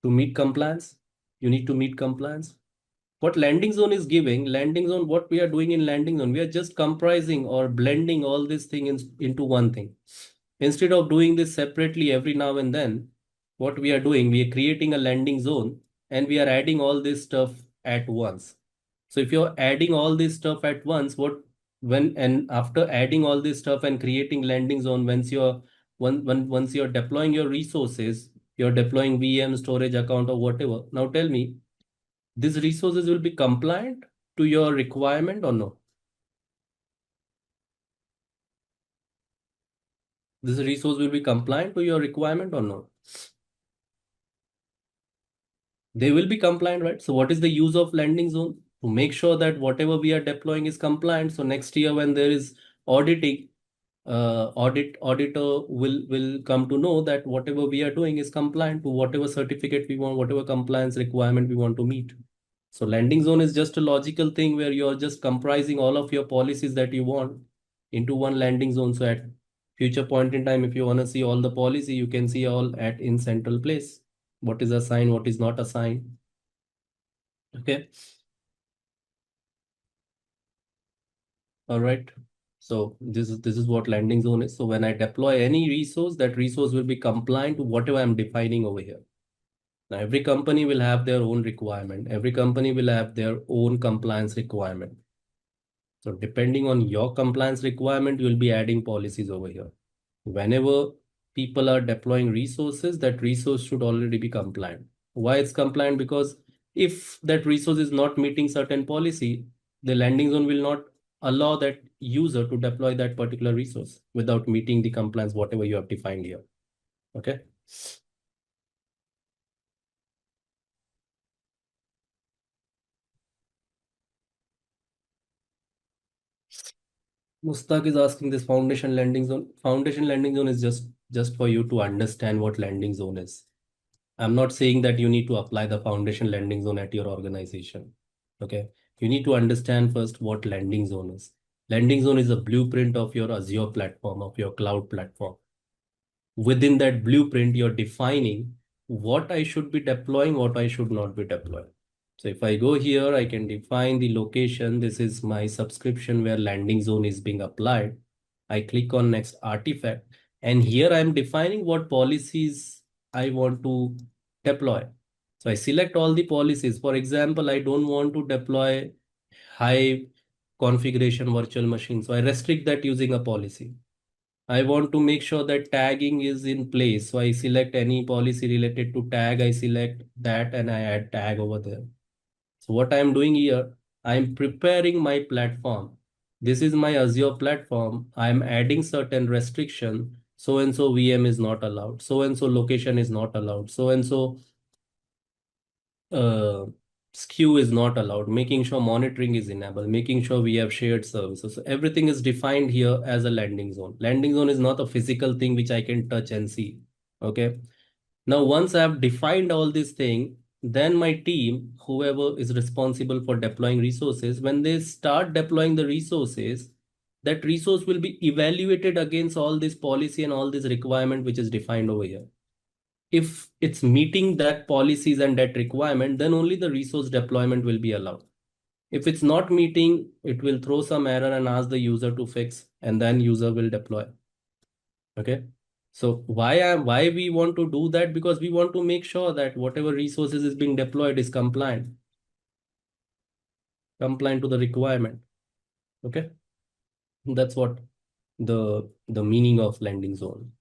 To meet compliance, you need to meet compliance. What landing zone is giving, landing zone, what we are doing in landing zone, we are just comprising or blending all this thing into one thing. Instead of doing this separately every now and then, what we are doing, we are creating a landing zone, and we are adding all this stuff at once. So if you're adding all this stuff at once, after adding all this stuff and creating landing zone, once you're deploying your resources, you're deploying VM, storage account, or whatever. Now tell me, these resources will be compliant to your requirement or no? This resource will be compliant to your requirement or no? They will be compliant, right? So what is the use of landing zone? To make sure that whatever we are deploying is compliant. So next year when there is auditing, auditor will come to know that whatever we are doing is compliant to whatever certificate we want, whatever compliance requirement we want to meet. So landing zone is just a logical thing where you're just comprising all of your policies that you want into one landing zone. So at future point in time, if you want to see all the policy, you can see all in central place. What is assigned, what is not assigned. Okay. All right. So this is what landing zone is. So when I deploy any resource, that resource will be compliant to whatever I'm defining over here. Now, every company will have their own requirement. Every company will have their own compliance requirement. So depending on your compliance requirement, you'll be adding policies over here. Whenever people are deploying resources, that resource should already be compliant. Why it's compliant? Because if that resource is not meeting certain policy, the landing zone will not allow that user to deploy that particular resource without meeting the compliance, whatever you have defined here. Okay. Mustaq is asking this foundation landing zone. Foundation landing zone is just for you to understand what landing zone is. I'm not saying that you need to apply the foundation landing zone at your organization. Okay. You need to understand first what landing zone is. Landing zone is a blueprint of your Azure platform, of your cloud platform. Within that blueprint, you're defining what I should be deploying, what I should not be deploying. So if I go here, I can define the location. This is my subscription where landing zone is being applied. I click on next artifact, and here I'm defining what policies I want to deploy. So I select all the policies. For example, I don't want to deploy high configuration virtual machine. So I restrict that using a policy. I want to make sure that tagging is in place. So I select any policy related to tag. I select that and I add tag over there. So what I'm doing here, I'm preparing my platform. This is my Azure platform. I'm adding certain restriction. So and so VM is not allowed. So and so location is not allowed. So and so uh, skew is not allowed, making sure monitoring is enabled, making sure we have shared services. So everything is defined here as a landing zone. Landing zone is not a physical thing which I can touch and see. Okay. Now, once I have defined all these things, then my team, whoever is responsible for deploying resources, when they start deploying the resources, that resource will be evaluated against all this policy and all this requirement which is defined over here. If it's meeting that policies and that requirement, then only the resource deployment will be allowed. If it's not meeting, it will throw some error and ask the user to fix, and then user will deploy. Okay. So why we want to do that? Because we want to make sure that whatever resources is being deployed is compliant to the requirement. Okay. That's what the meaning of landing zone.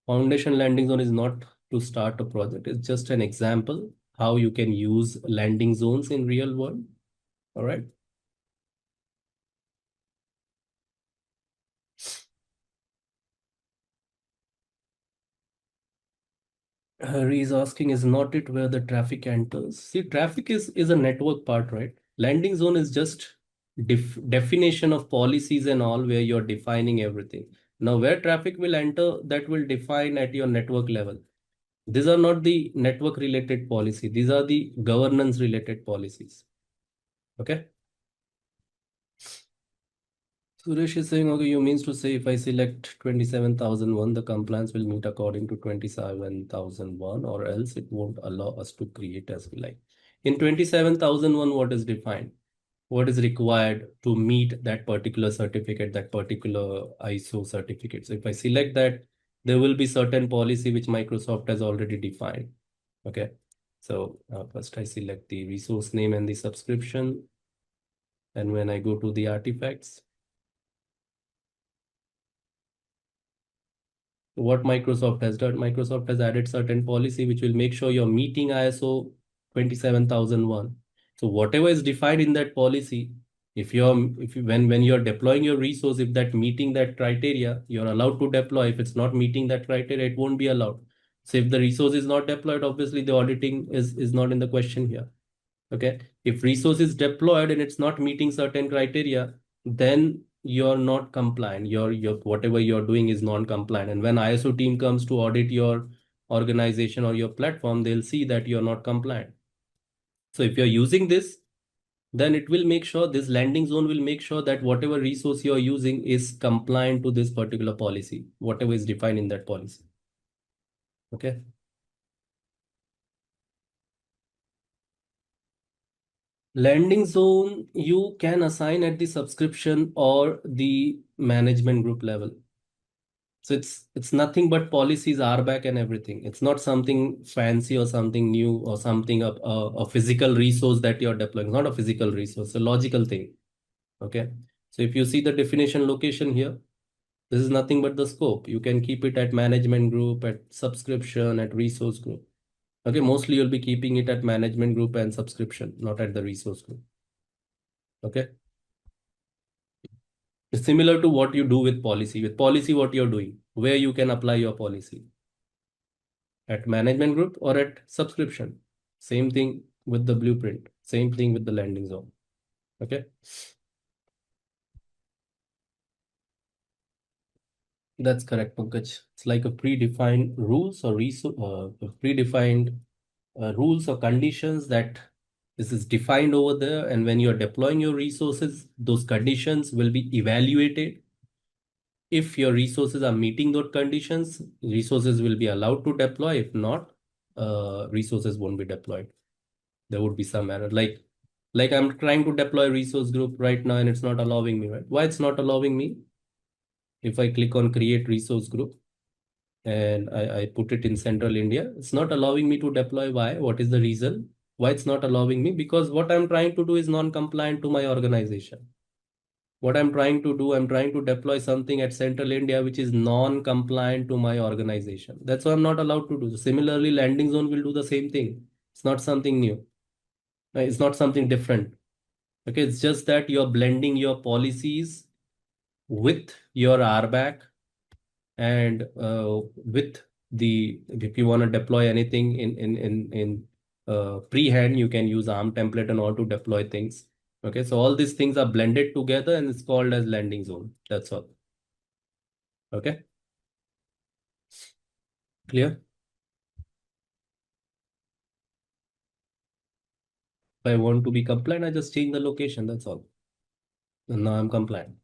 Foundation landing zone is not to start a project. It's just an example how you can use landing zones in real world. All right. Harry is asking, is not it where the traffic enters? See, traffic is a network part, right? Landing zone is just definition of policies and all where you're defining everything. Now, where traffic will enter, that will define at your network level. These are not the network related policy. These are the governance related policies. Okay. Suresh is saying, okay, you means to say if I select 27,001, the compliance will meet according to 27,001, or else it won't allow us to create as we like. In 27,001, what is defined? What is required to meet that particular certificate, that particular ISO certificate? So if I select that, there will be certain policy which Microsoft has already defined. Okay. So first I select the resource name and the subscription. And when I go to the artifacts, what Microsoft has done, Microsoft has added certain policy which will make sure you're meeting ISO 27001. So whatever is defined in that policy, when you're deploying your resource, if that meeting that criteria, you're allowed to deploy. If it's not meeting that criteria, it won't be allowed. So if the resource is not deployed, obviously the auditing is not in the question here. Okay. If resource is deployed and it's not meeting certain criteria, then you're not compliant. Your whatever you're doing is non-compliant. And when ISO team comes to audit your organization or your platform, they'll see that you're not compliant. So if you're using this, then it will make sure this landing zone will make sure that whatever resource you're using is compliant to this particular policy, whatever is defined in that policy. Okay. Landing zone, you can assign at the subscription or the management group level. So it's nothing but policies, RBAC and everything. It's not something fancy or something new or something a physical resource that you're deploying. It's not a physical resource, a logical thing. Okay. So if you see the definition location here, this is nothing but the scope. You can keep it at management group, at subscription, at resource group. Okay, mostly you'll be keeping it at management group and subscription, not at the resource group. Okay. It's similar to what you do with policy. With policy, what you're doing, where you can apply your policy at management group or at subscription. Same thing with the blueprint. Same thing with the landing zone. Okay. That's correct, Pankaj. It's like a predefined rules or predefined rules or conditions that this is defined over there. And when you're deploying your resources, those conditions will be evaluated. If your resources are meeting those conditions, resources will be allowed to deploy. If not, resources won't be deployed. There would be some error. Like I'm trying to deploy resource group right now and it's not allowing me, right? Why it's not allowing me? If I click on create resource group and I put it in central India, it's not allowing me to deploy. Why? What is the reason? Why it's not allowing me? Because what I'm trying to do is non-compliant to my organization. What I'm trying to do, I'm trying to deploy something at central India which is non-compliant to my organization. That's why I'm not allowed to do. So similarly, landing zone will do the same thing. It's not something new. It's not something different. Okay, it's just that you're blending your policies with your RBAC and with the, if you want to deploy anything in pre-hand, you can use ARM template and all to deploy things. Okay, so all these things are blended together and it's called as landing zone. That's all. Okay, clear? If I want to be compliant, I just change the location. That's all. And now I'm compliant.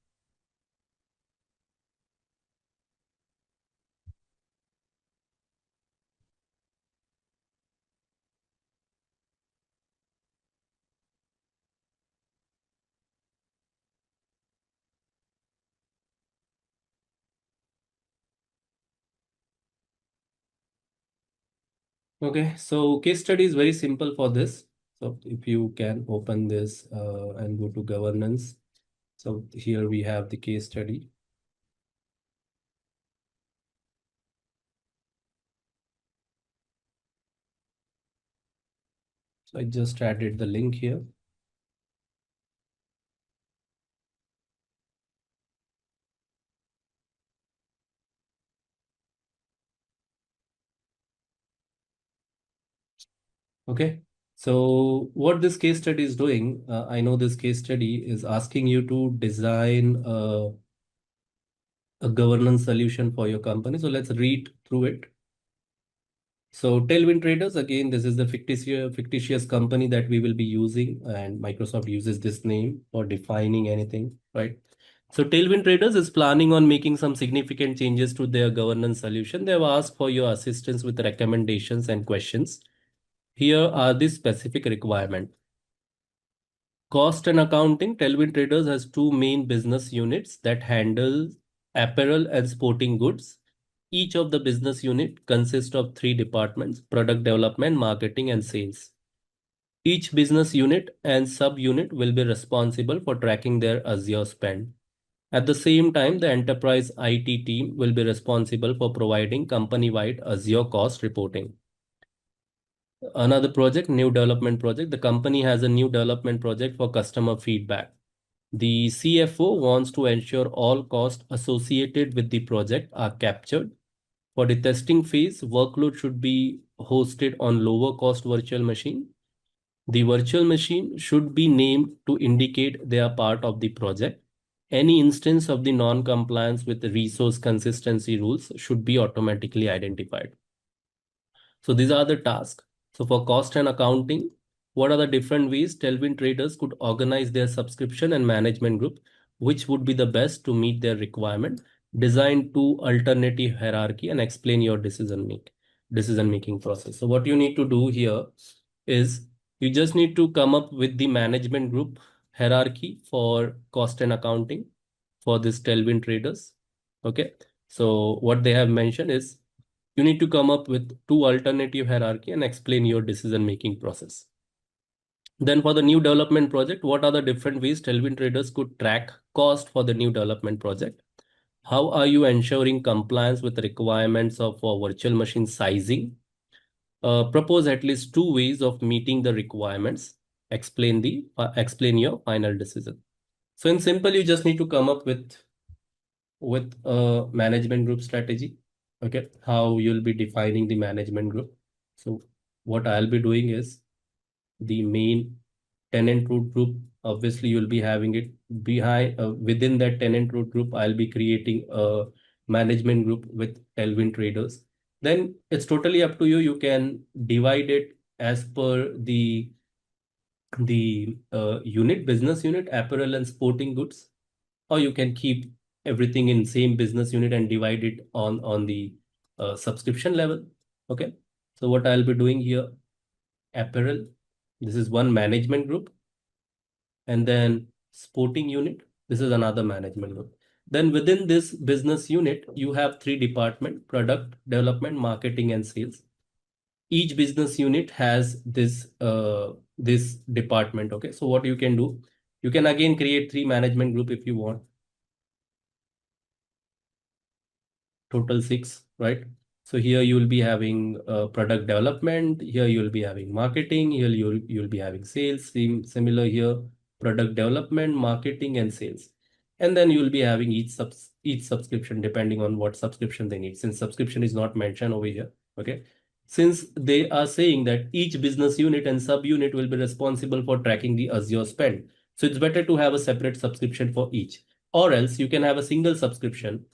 Okay, so case study is very simple for this. So if you can open this and go to governance. So here we have the case study. So I just added the link here. Okay, so what this case study is doing, I know this case study is asking you to design a governance solution for your company. So let's read through it. So Tailwind Traders, again, this is the fictitious company that we will be using, and Microsoft uses this name for defining anything, right? So Tailwind Traders is planning on making some significant changes to their governance solution. They have asked for your assistance with recommendations and questions. Here are the specific requirements. Cost and accounting, Tailwind Traders has two main business units that handle apparel and sporting goods. Each of the business unit consists of three departments: product development, marketing, and sales. Each business unit and sub-unit will be responsible for tracking their Azure spend. At the same time, the enterprise IT team will be responsible for providing company-wide Azure cost reporting. Another project, new development project. The company has a new development project for customer feedback. The CFO wants to ensure all costs associated with the project are captured. For the testing phase, workload should be hosted on lower cost virtual machine. The virtual machine should be named to indicate they are part of the project. Any instance of the non-compliance with the resource consistency rules should be automatically identified. So these are the tasks. So for cost and accounting, what are the different ways Tailwind traders could organize their subscription and management group, which would be the best to meet their requirement? Design two alternative hierarchy and explain your decision making process. So what you need to do here is you just need to come up with the management group hierarchy for cost and accounting for this Tailwind traders. Okay. So what they have mentioned is you need to come up with two alternative hierarchy and explain your decision making process. Then for the new development project, what are the different ways Tailwind traders could track cost for the new development project? How are you ensuring compliance with the requirements of virtual machine sizing? Propose at least two ways of meeting the requirements. Explain your final decision. So in simple, you just need to come up with a management group strategy. Okay, how you'll be defining the management group. So what I'll be doing is the main tenant root group. Obviously, you'll be having it behind within that tenant root group. I'll be creating a management group with Tailwind traders. Then it's totally up to you. You can divide it as per the unit, business unit, apparel and sporting goods, or you can keep everything in same business unit and divide it on the subscription level. Okay, so what I'll be doing here, apparel, this is one management group, and then sporting unit, this is another management group. Then within this business unit, you have three department: product development, marketing, and sales. Each business unit has this department. Okay, so what you can do, you can again create three management group if you want. Total six, right? So here you will be having product development. Here you will be having marketing. Here you'll be having sales. Similar here, product development, marketing, and sales. And then you will be having each subscription depending on what subscription they need. Since subscription is not mentioned over here, okay. Since they are saying that each business unit and subunit will be responsible for tracking the Azure spend, so it's better to have a separate subscription for each, or else you can have a single subscription.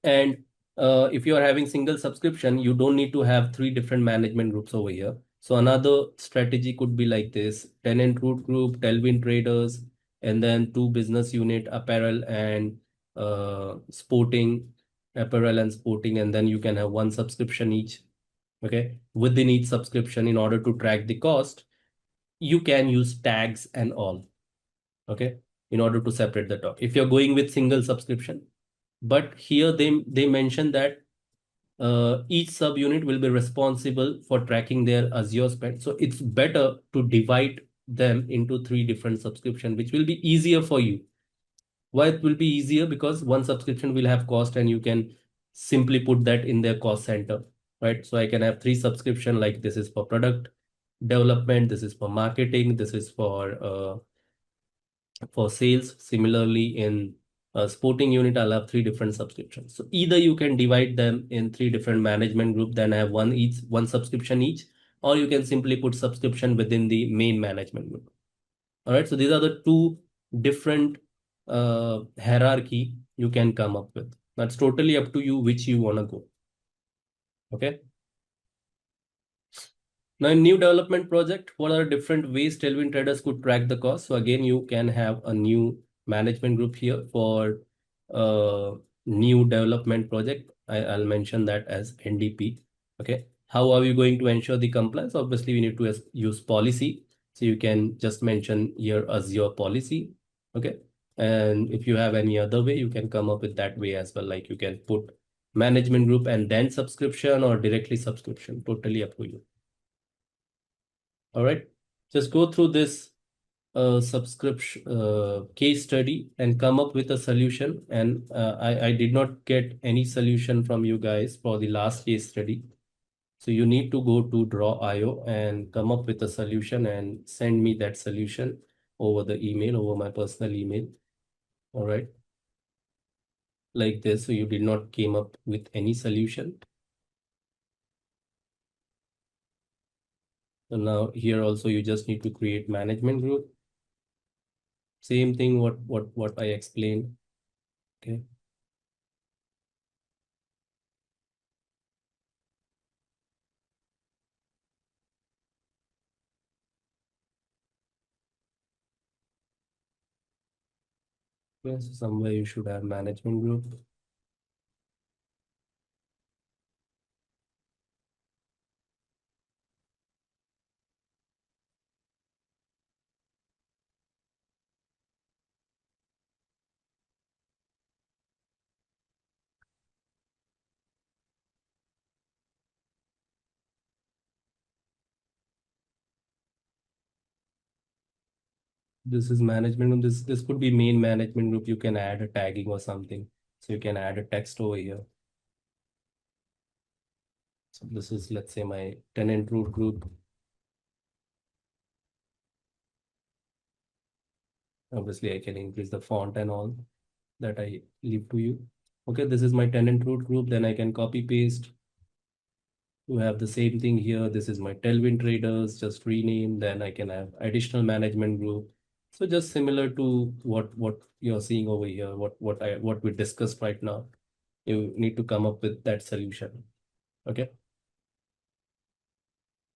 And if you are having single subscription, you don't need to have three different management groups over here. So another strategy could be like this: tenant root group, Tailwind traders, and then two business unit, apparel and sporting, apparel and sporting, and then you can have one subscription each. Okay, within each subscription, in order to track the cost, you can use tags and all. Okay, in order to separate the top. If you're going with single subscription, but here they mention that each subunit will be responsible for tracking their Azure spend. So it's better to divide them into three different subscription, which will be easier for you. Why it will be easier? Because one subscription will have cost and you can simply put that in their cost center, right? So I can have three subscription, like this is for product development, this is for marketing, this is for sales. Similarly, in a sporting unit, I'll have three different subscriptions. So either you can divide them in three different management group, then have one subscription each, or you can simply put subscription within the main management group. All right. So these are the two different hierarchy you can come up with. That's totally up to you which you want to go. Okay. Now, in new development project, what are different ways Tailwind traders could track the cost? So again, you can have a new management group here for new development project. I'll mention that as NDP. Okay. How are you going to ensure the compliance? Obviously, we need to use policy. So you can just mention here Azure policy. Okay. And if you have any other way, you can come up with that way as well. Like you can put management group and then subscription, or directly subscription. Totally up to you. All right, just go through this subscription case study and come up with a solution. And I did not get any solution from you guys for the last case study. So you need to go to Draw.io and come up with a solution and send me that solution over the email, over my personal email. All right, like this. So you did not came up with any solution. So now here also you just need to create management group. Same thing what I explained. Okay. Yes, somewhere you should have management group. This is management group. This could be main management group. You can add a tagging or something. So you can add a text over here. So this is, let's say, my tenant root group. Obviously, I can increase the font and all that I leave to you. Okay, this is my tenant root group. Then I can copy paste to have the same thing here. This is my Tailwind traders, just rename. Then I can have additional management group. So just similar to what you're seeing over here, what we discussed right now. You need to come up with that solution. Okay.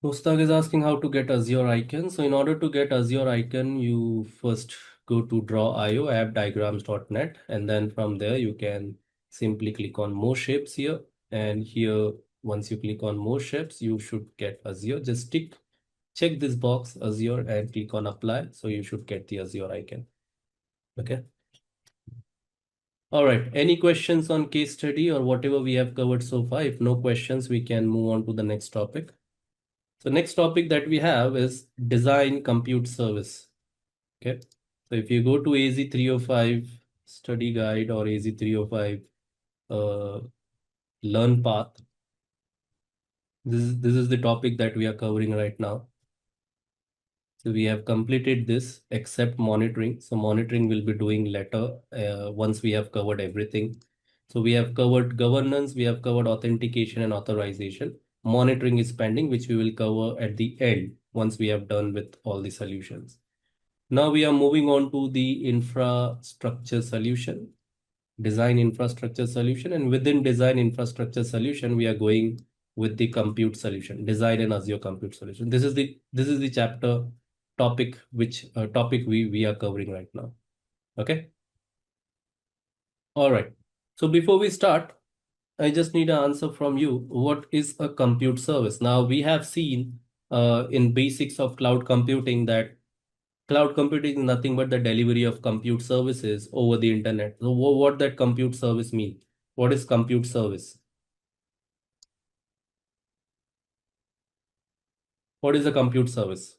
Mustaq is asking how to get Azure icon. So in order to get Azure icon, you first go to draw.io appdiagrams.net, and then from there you can simply click on more shapes here. And here, once you click on more shapes, you should get Azure. Just check this box Azure and click on apply. So you should get the Azure icon. Okay. All right. Any questions on case study or whatever we have covered so far? If no questions, we can move on to the next topic. So next topic that we have is design compute service. Okay. So if you go to AZ-305 study guide or AZ-305 learn path, this is the topic that we are covering right now. So we have completed this except monitoring. So monitoring will be doing later once we have covered everything. So we have covered governance, we have covered authentication and authorization. Monitoring is pending, which we will cover at the end once we have done with all the solutions. Now we are moving on to the infrastructure solution, design infrastructure solution, and within design infrastructure solution, we are going with the compute solution, design and Azure compute solution. This is the chapter topic which topic we are covering right now. Okay. All right. So before we start, I just need an answer from you. What is a compute service? Now we have seen in basics of cloud computing that cloud computing is nothing but the delivery of compute services over the internet. So what that compute service mean? What is compute service? What is a compute service?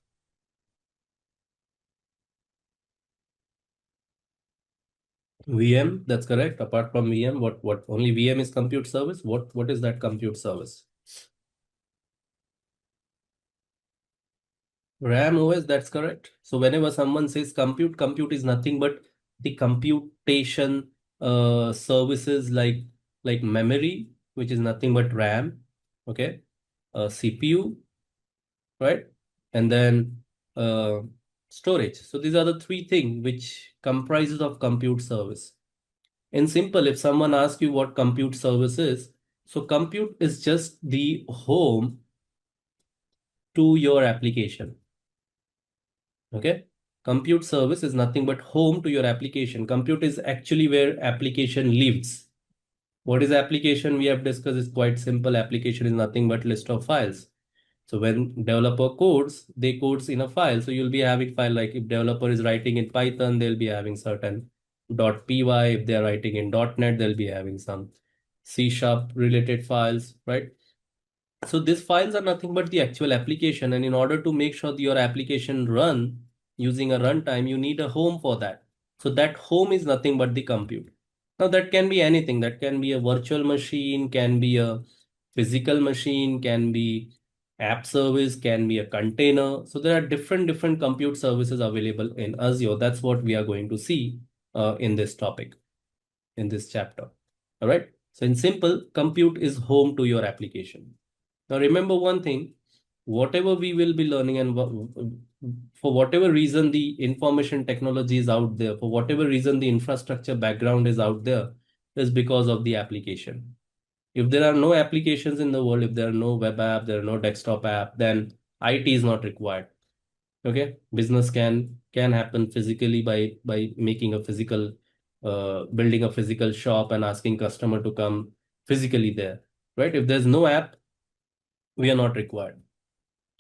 VM, that's correct. Apart from VM, what only VM is compute service? What is that compute service? RAM OS, that's correct. So whenever someone says compute is nothing but the computation services like memory, which is nothing but RAM, okay, CPU, right, and then uh, storage. So these are the three things which comprises of compute service. In simple, if someone asks you what compute service is, so compute is just the home to your application. Okay. Compute service is nothing but home to your application. Compute is actually where application lives. What is application? We have discussed is quite simple. Application is nothing but list of files. So when developer codes, they codes in a file. So you'll be having file like if developer is writing in Python, they'll be having certain .py. If they're writing in .NET, they'll be having some C# related files, right? So these files are nothing but the actual application. And in order to make sure that your application run using a runtime, you need a home for that. So that home is nothing but the compute. Now that can be anything. That can be a virtual machine, can be a physical machine, can be app service, can be a container. So there are different compute services available in Azure. That's what we are going to see in this topic, in this chapter. All right. So in simple, compute is home to your application. Now remember one thing, whatever we will be learning and for whatever reason the information technology is out there, for whatever reason the infrastructure background is out there, is because of the application. If there are no applications in the world, if there are no web app, there are no desktop app, then IT is not required. Okay, business can happen physically by making a physical, building a physical shop and asking customer to come physically there, right? If there's no app, we are not required.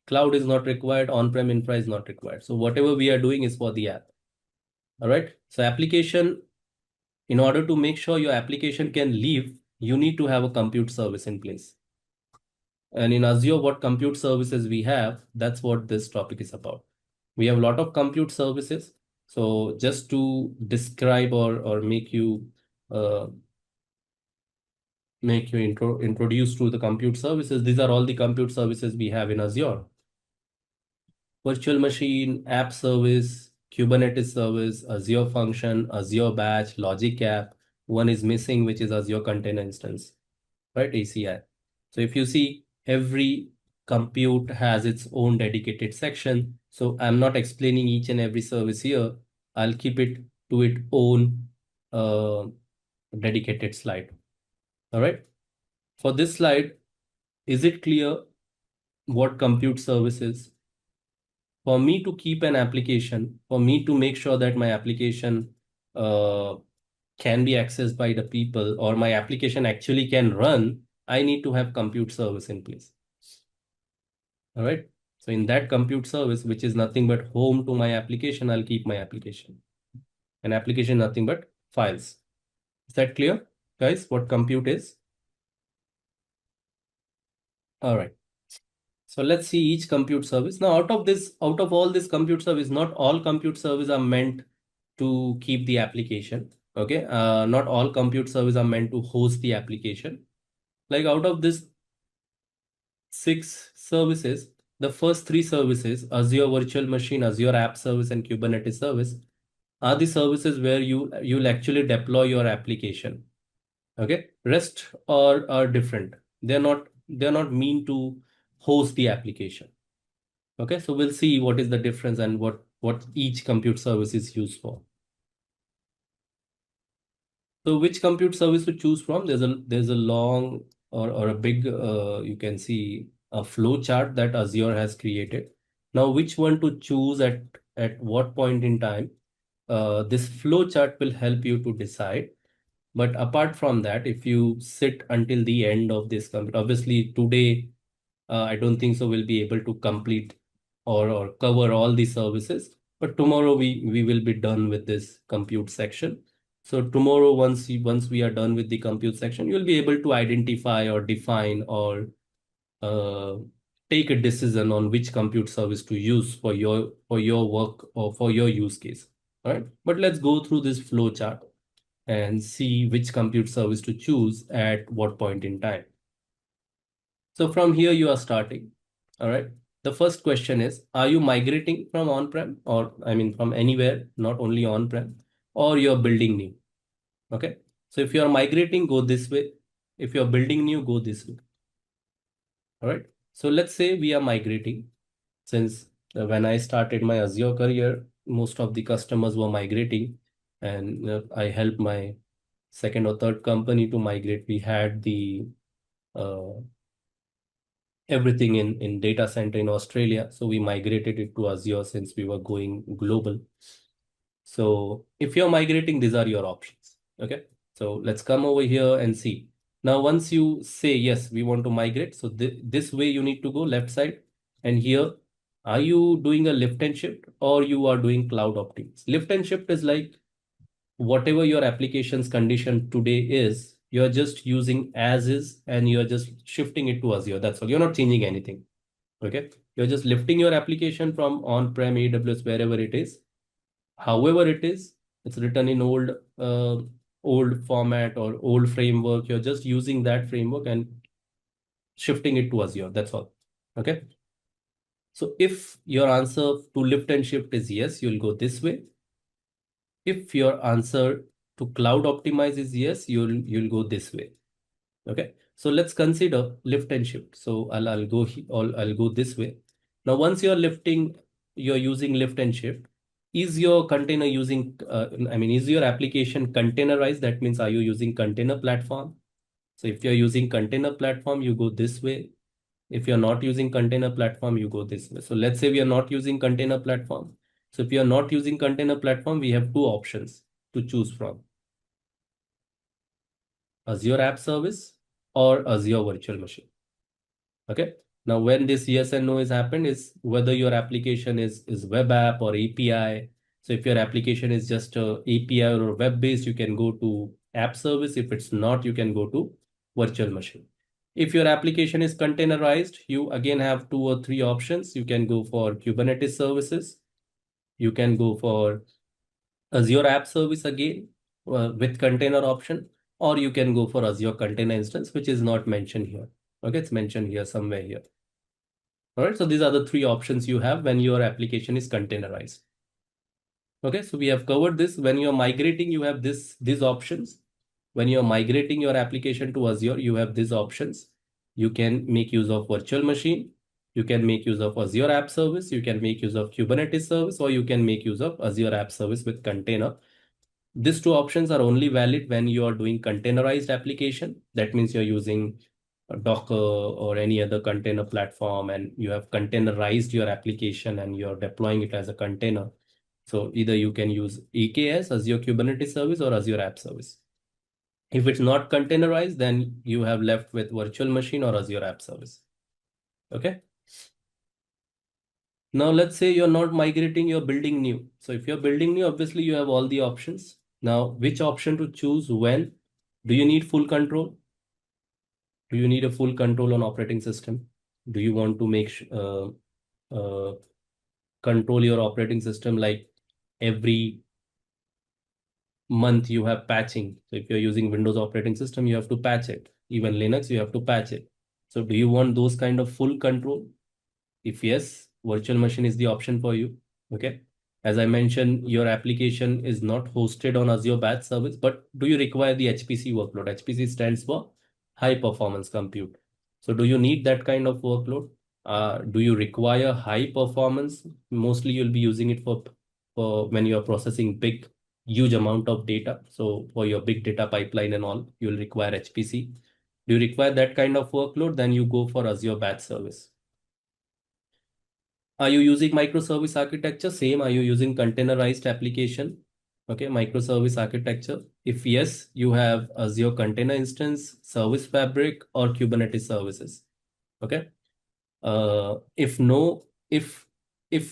Cloud is not required, on-prem infra is not required. So whatever we are doing is for the app. All right. So application, in order to make sure your application can live, you need to have a compute service in place. And in Azure, what compute services we have, that's what this topic is about. We have a lot of compute services. So just to describe or make you introduce to the compute services, these are all the compute services we have in Azure. Virtual machine, app service, Kubernetes service, Azure function, Azure batch, logic app. One is missing, which is Azure container instance, right? ACI. So if you see, every compute has its own dedicated section. So I'm not explaining each and every service here. I'll keep it to its own dedicated slide. All right. For this slide, is it clear what compute service is? For me to keep an application, for me to make sure that my application uh, can be accessed by the people, or my application actually can run, I need to have compute service in place. All right. So in that compute service, which is nothing but home to my application, I'll keep my application. An application, nothing but files. Is that clear, guys, what compute is? All right. So let's see each compute service. Now, out of all this compute service, not all compute service are meant to keep the application. Okay. Not all compute service are meant to host the application. Like out of this 6 services, the first 3 services, Azure Virtual Machine, Azure App Service, and Kubernetes Service, are the services where you'll actually deploy your application. Okay. Rest are different. They're not mean to host the application. Okay, so we'll see what is the difference and what each compute service is used for. So which compute service to choose from? There's a long or a big you can see a flow chart that Azure has created. Now, which one to choose at what point in time? This flow chart will help you to decide. But apart from that, if you sit until the end of this compute, obviously today I don't think so we'll be able to complete or cover all the services. But tomorrow we will be done with this compute section. So tomorrow, once we are done with the compute section, you'll be able to identify or define or uh, take a decision on which compute service to use for your work or for your use case. All right. But let's go through this flow chart and see which compute service to choose at what point in time. So from here you are starting. All right. The first question is, are you migrating from on-prem, or I mean from anywhere, not only on-prem, or you're building new? Okay. So if you're migrating, go this way. If you're building new, go this way. All right. So let's say we are migrating. Since when I started my Azure career, most of the customers were migrating, and I helped my second or third company to migrate. We had the uh, everything in data center in Australia. So we migrated it to Azure since we were going global. So if you're migrating, these are your options. Okay. So let's come over here and see. Now, once you say, yes, we want to migrate. So this way you need to go left side. And here, are you doing a lift and shift, or you are doing cloud optimize? Lift and shift is like whatever your application's condition today is, you're just using as is and you're just shifting it to Azure. That's all. You're not changing anything. Okay. You're just lifting your application from on-prem, AWS, wherever it is. However it is, it's written in old format or old framework. You're just using that framework and shifting it to Azure. That's all. Okay. So if your answer to lift and shift is yes, you'll go this way. If your answer to cloud optimize is yes, you'll go this way. Okay. So let's consider lift and shift. So I'll go this way. Now, once you're using lift and shift. Is your container using, is your application containerized? That means, are you using container platform? So if you're using container platform, you go this way. If you're not using container platform, you go this way. So let's say we are not using container platform. So if you're not using container platform, we have 2 options to choose from. Azure App Service or Azure Virtual Machine. Okay. Now, when this yes and no is happened is whether your application is web app or API. So if your application is just a API or web-based, you can go to app service. If it's not, you can go to virtual machine. If your application is containerized, you again have 2 or 3 options. You can go for Kubernetes services. You can go for Azure App Service again with container option, or you can go for Azure Container Instance, which is not mentioned here. Okay, it's mentioned here somewhere here. All right, so these are the 3 options you have when your application is containerized. Okay, so we have covered this. When you're migrating, you have these options. When you're migrating your application to Azure, you have these options. You can make use of virtual machine. You can make use of Azure App Service. You can make use of Kubernetes service, or you can make use of Azure App Service with container. These two options are only valid when you are doing containerized application. That means you're using a Docker or any other container platform, and you have containerized your application and you're deploying it as a container. So either you can use EKS, Azure Kubernetes Service, or Azure App Service. If it's not containerized, then you have left with virtual machine or Azure App Service. Okay. Now let's say you're not migrating, you're building new. So if you're building new, obviously you have all the options. Now, which option to choose when? Do you need full control? Do you need a full control on operating system? Do you want to control your operating system like every month you have patching? So if you're using Windows operating system, you have to patch it. Even Linux, you have to patch it. So do you want those kind of full control? If yes, virtual machine is the option for you. Okay. As I mentioned, your application is not hosted on Azure Batch service, but do you require the HPC workload? HPC stands for high performance compute. So do you need that kind of workload? Do you require high performance? Mostly you'll be using it for when you're processing huge amount of data. So for your big data pipeline and all, you'll require HPC. Do you require that kind of workload? Then you go for Azure Batch service. Are you using microservice architecture? Same. Are you using containerized application? Okay, microservice architecture. If yes, you have Azure Container Instance, Service Fabric, or Kubernetes services. Okay. If no, if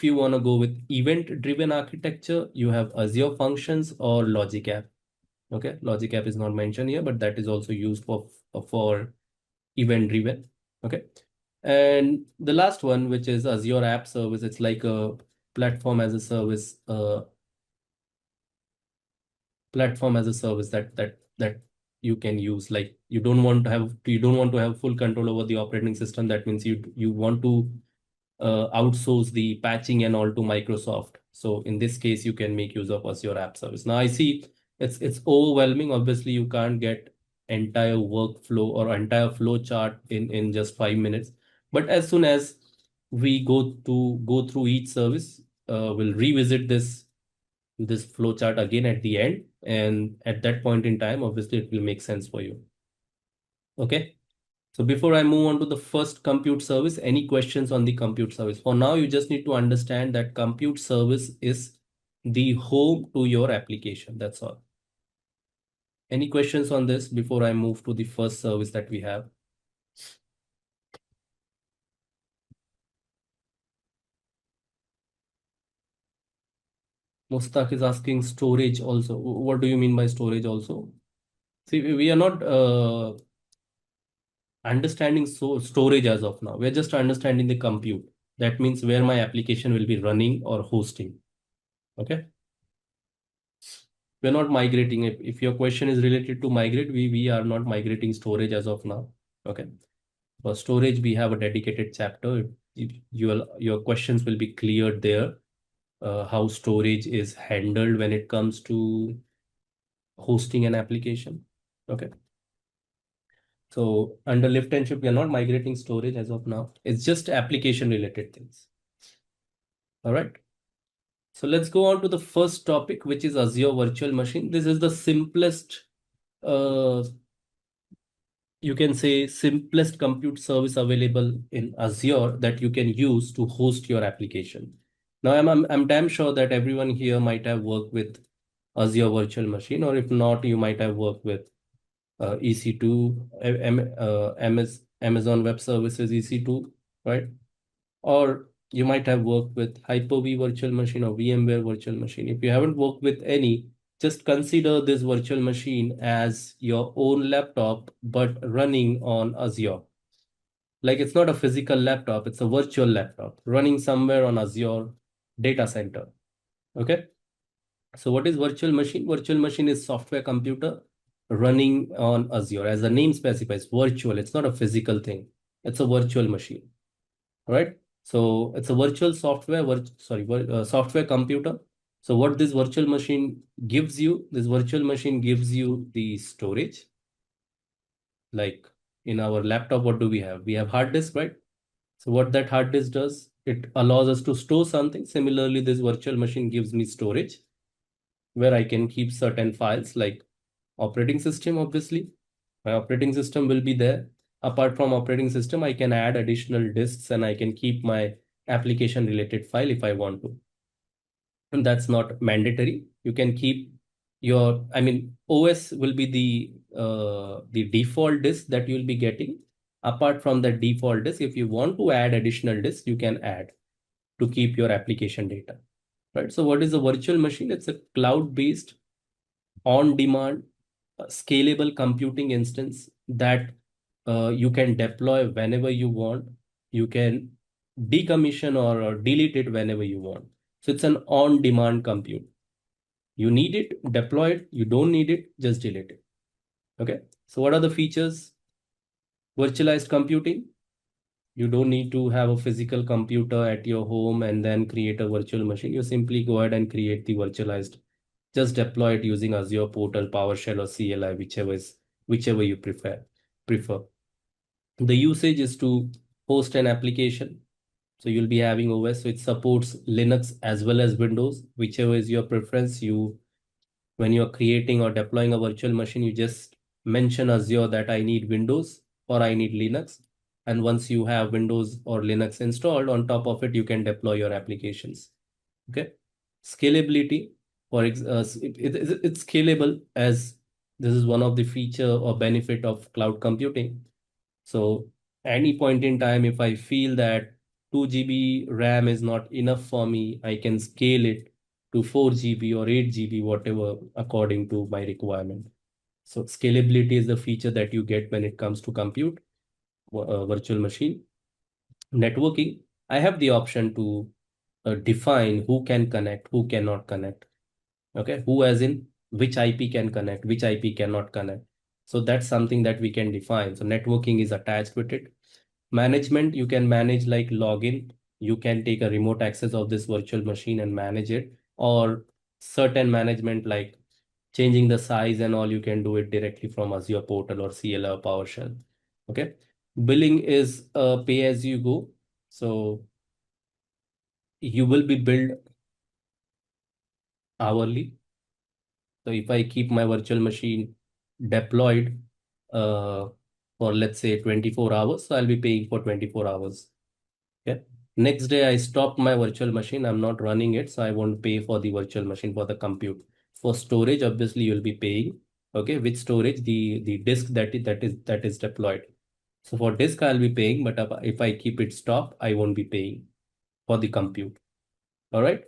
you want to go with event-driven architecture, you have Azure Functions or Logic App. Okay, Logic App is not mentioned here, but that is also used for event-driven. Okay. And the last one, which is Azure App Service, it's like a platform as a service, that you can use. Like you don't want to have full control over the operating system. That means you want to outsource the patching and all to Microsoft. So in this case, you can make use of Azure App Service. Now I see it's overwhelming. Obviously, you can't get entire workflow or entire flow chart in just 5 minutes. But as soon as we go through each service, we'll revisit this flow chart again at the end, and at that point in time, obviously, it will make sense for you. Okay. So before I move on to the first compute service, any questions on the compute service? For now, you just need to understand that compute service is the home to your application. That's all. Any questions on this before I move to the first service that we have? Mustaq is asking storage also. What do you mean by storage also? See, we are not understanding storage as of now. We're just understanding the compute. That means where my application will be running or hosting. Okay. We're not migrating. If your question is related to migrate, we are not migrating storage as of now. Okay. For storage, we have a dedicated chapter. Your questions will be cleared there. How storage is handled when it comes to hosting an application. Okay. So under lift and shift, we are not migrating storage as of now. It's just application related things. All right. So let's go on to the first topic, which is Azure Virtual Machine. This is the simplest, you can say simplest compute service available in Azure that you can use to host your application. Now, I'm damn sure that everyone here might have worked with Azure Virtual Machine, or if not, you might have worked with EC2, Amazon Web Services EC2, right? Or you might have worked with Hyper-V virtual machine or VMware virtual machine. If you haven't worked with any, just consider this virtual machine as your own laptop, but running on Azure. Like it's not a physical laptop, it's a virtual laptop running somewhere on Azure data center. Okay. So what is virtual machine? Virtual machine is software computer running on Azure. As the name specifies, virtual. It's not a physical thing. It's a virtual machine. All right. So it's a virtual software, software computer So what this virtual machine gives you, this virtual machine gives you the storage. Like in our laptop, what do we have? We have hard disk, right? So what that hard disk does, it allows us to store something. Similarly, this virtual machine gives me storage where I can keep certain files like operating system, obviously. My operating system will be there. Apart from operating system, I can add additional disks and I can keep my application related file if I want to. And that's not mandatory. You can keep your, I mean, OS will be the default disk that you'll be getting. Apart from the default disk, if you want to add additional disk, you can add to keep your application data, right? So what is a virtual machine? It's a cloud-based, on-demand, scalable computing instance that you can deploy whenever you want. You can decommission or delete it whenever you want. So it's an on-demand compute. You need it, deploy it. You don't need it, just delete it. Okay. So what are the features? Virtualized computing. You don't need to have a physical computer at your home and then create a virtual machine. You simply go ahead and create the virtualized. Just deploy it using Azure Portal, PowerShell, or CLI, whichever you prefer. The usage is to host an application. So you'll be having OS, so it supports Linux as well as Windows, whichever is your preference. When you're creating or deploying a virtual machine, you just mention Azure that I need Windows or I need Linux. And once you have Windows or Linux installed, on top of it, you can deploy your applications. Okay. Scalability, it's scalable, as this is one of the feature or benefit of cloud computing. So any point in time, if I feel that 2 GB RAM is not enough for me, I can scale it to 4 GB or 8 GB, whatever, according to my requirement. So scalability is the feature that you get when it comes to compute, virtual machine. Networking, I have the option to define who can connect, who cannot connect. Okay, who as in which IP can connect, which IP cannot connect. So that's something that we can define. So networking is attached with it. Management, you can manage like login. You can take a remote access of this virtual machine and manage it, or certain management like changing the size and all, you can do it directly from Azure portal or CLI or PowerShell. Okay. Billing is pay as you go. So you will be billed hourly. So if I keep my virtual machine deployed uh, for let's say 24 hours, so I'll be paying for 24 hours. Okay. Next day I stopped my virtual machine. I'm not running it, so I won't pay for the virtual machine for the compute. For storage, obviously you'll be paying. Okay, with storage, the disk that is deployed. So for disk I'll be paying, but if I keep it stopped, I won't be paying for the compute. All right.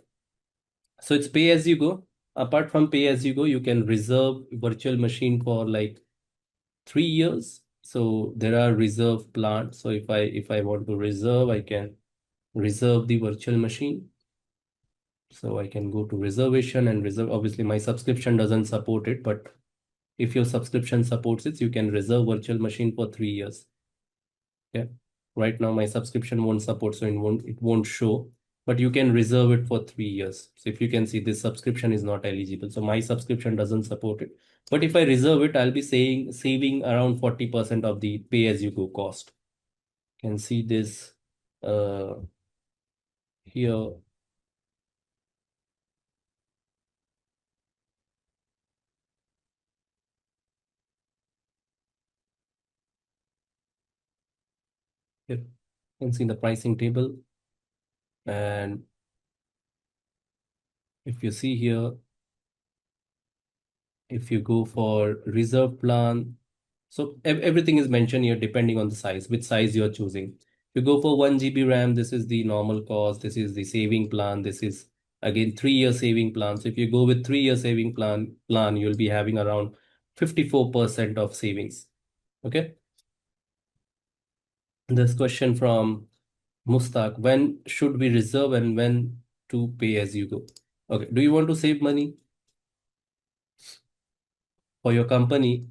So it's pay as you go. Apart from pay as you go, you can reserve virtual machine for like 3 years. So there are reserve plans. So if I want to reserve, I can reserve the virtual machine. So I can go to reservation and reserve. Obviously, my subscription doesn't support it, but if your subscription supports it, you can reserve virtual machine for 3 years. Okay. Right now, my subscription won't support, so it won't show. But you can reserve it for 3 years. So if you can see, this subscription is not eligible. So my subscription doesn't support it. But if I reserve it, I'll be saving around 40% of the pay-as-you-go cost. You can see this here. Here. You can see the pricing table. And if you see here, if you go for reserve plan, so everything is mentioned here depending on the size, which size you're choosing. If you go for 1 GB RAM, this is the normal cost. This is the saving plan. This is again 3-year saving plan. So if you go with 3-year saving plan, you'll be having around 54% of savings. Okay. This question from Mustaq, when should we reserve and when to pay as you go? Okay. Do you want to save money for your company?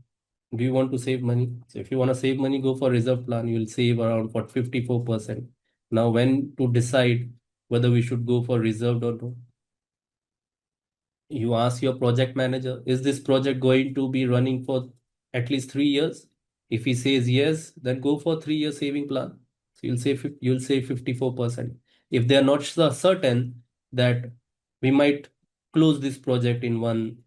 Do you want to save money? So if you want to save money, go for reserve plan. You'll save around what 54%. Now, when to decide whether we should go for reserved or not? You ask your project manager, is this project going to be running for at least 3 years? If he says yes, then go for 3 year saving plan. So you'll save 54%. If they are not certain that we might close this project in one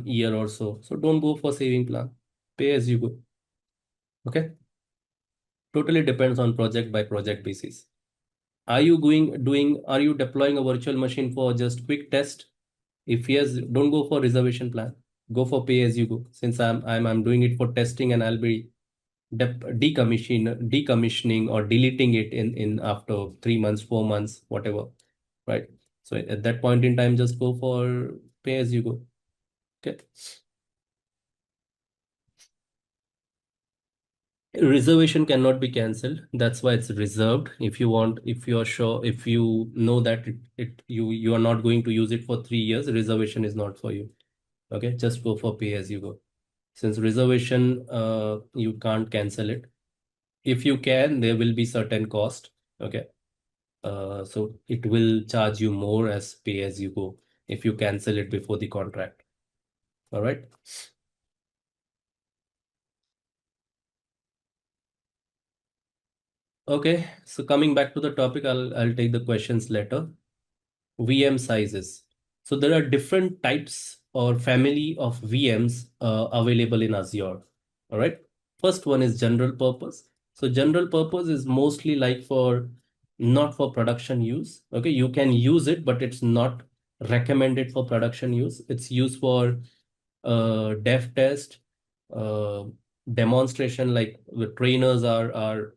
year or so, so don't go for saving plan. Pay as you go. Okay. Totally depends on project by project basis. Are you deploying a virtual machine for just quick test? If yes, don't go for reservation plan. Go for pay as you go. Since I'm doing it for testing, and I'll be decommissioning or deleting it in after 3 months, 4 months, whatever. Right. So at that point in time, just go for pay as you go. Okay. Reservation cannot be cancelled. That's why it's reserved. If you want, if you are sure, if you know that you are not going to use it for 3 years, reservation is not for you. Okay, just go for pay as you go. Since reservation, you can't cancel it. If you can, there will be certain cost. Okay, so it will charge you more as pay as you go if you cancel it before the contract. All right. Okay, so coming back to the topic, I'll take the questions later. VM sizes. So there are different types or family of VMs available in Azure. All right. First one is general purpose. So general purpose is mostly like for not for production use. Okay, you can use it, but it's not recommended for production use. It's used for dev test, uh, demonstration. Like the trainers are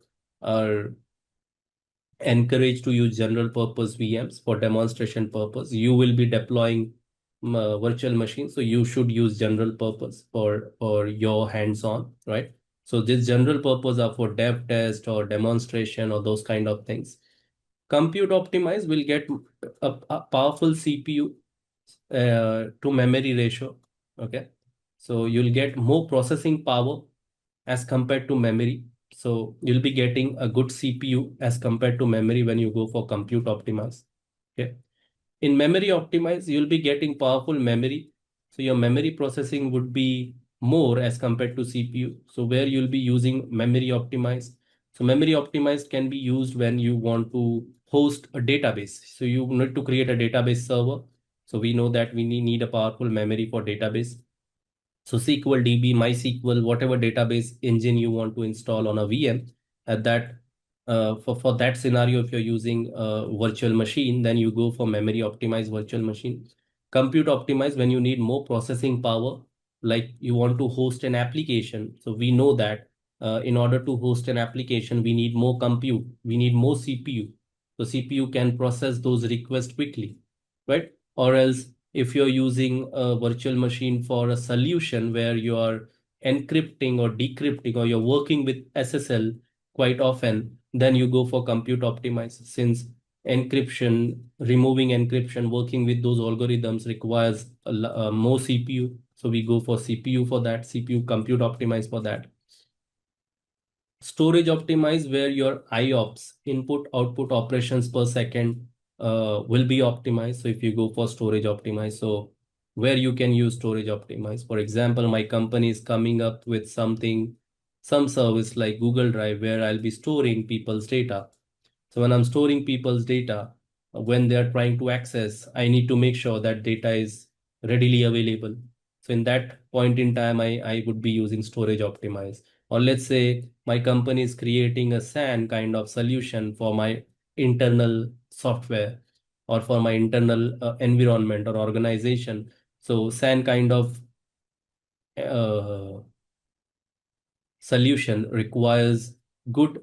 encouraged to use general purpose VMs for demonstration purpose. You will be deploying virtual machines, so you should use general purpose for your hands-on, right? So this general purpose are for dev test or demonstration or those kind of things. Compute optimize will get a powerful CPU to memory ratio. Okay, so you'll get more processing power as compared to memory. So you'll be getting a good CPU as compared to memory when you go for compute optimize. Okay. In memory optimize, you'll be getting powerful memory. So your memory processing would be more as compared to CPU. So where you'll be using memory optimize. So memory optimized can be used when you want to host a database. So you need to create a database server. So we know that we need a powerful memory for database. So SQL DB, MySQL, whatever database engine you want to install on a VM, at that for that scenario, if you're using a virtual machine, then you go for memory optimized virtual machine. Compute optimized when you need more processing power, like you want to host an application. So we know that in order to host an application, we need more compute, we need more CPU. So CPU can process those requests quickly, right? Or else if you're using a virtual machine for a solution where you are encrypting or decrypting or you're working with SSL quite often, then you go for compute optimize. Since encryption, removing encryption, working with those algorithms requires more CPU. So we go for CPU for that, CPU compute optimize for that. Storage optimize where your IOPS, input output operations per second, will be optimized. So if you go for storage optimize, so where you can use storage optimize. For example, my company is coming up with some service like Google Drive where I'll be storing people's data. So when I'm storing people's data, when they're trying to access, I need to make sure that data is readily available. So in that point in time, I would be using storage optimize. Or let's say my company is creating a SAN kind of solution for my internal software or for my internal environment or organization. So SAN kind of uh, solution requires good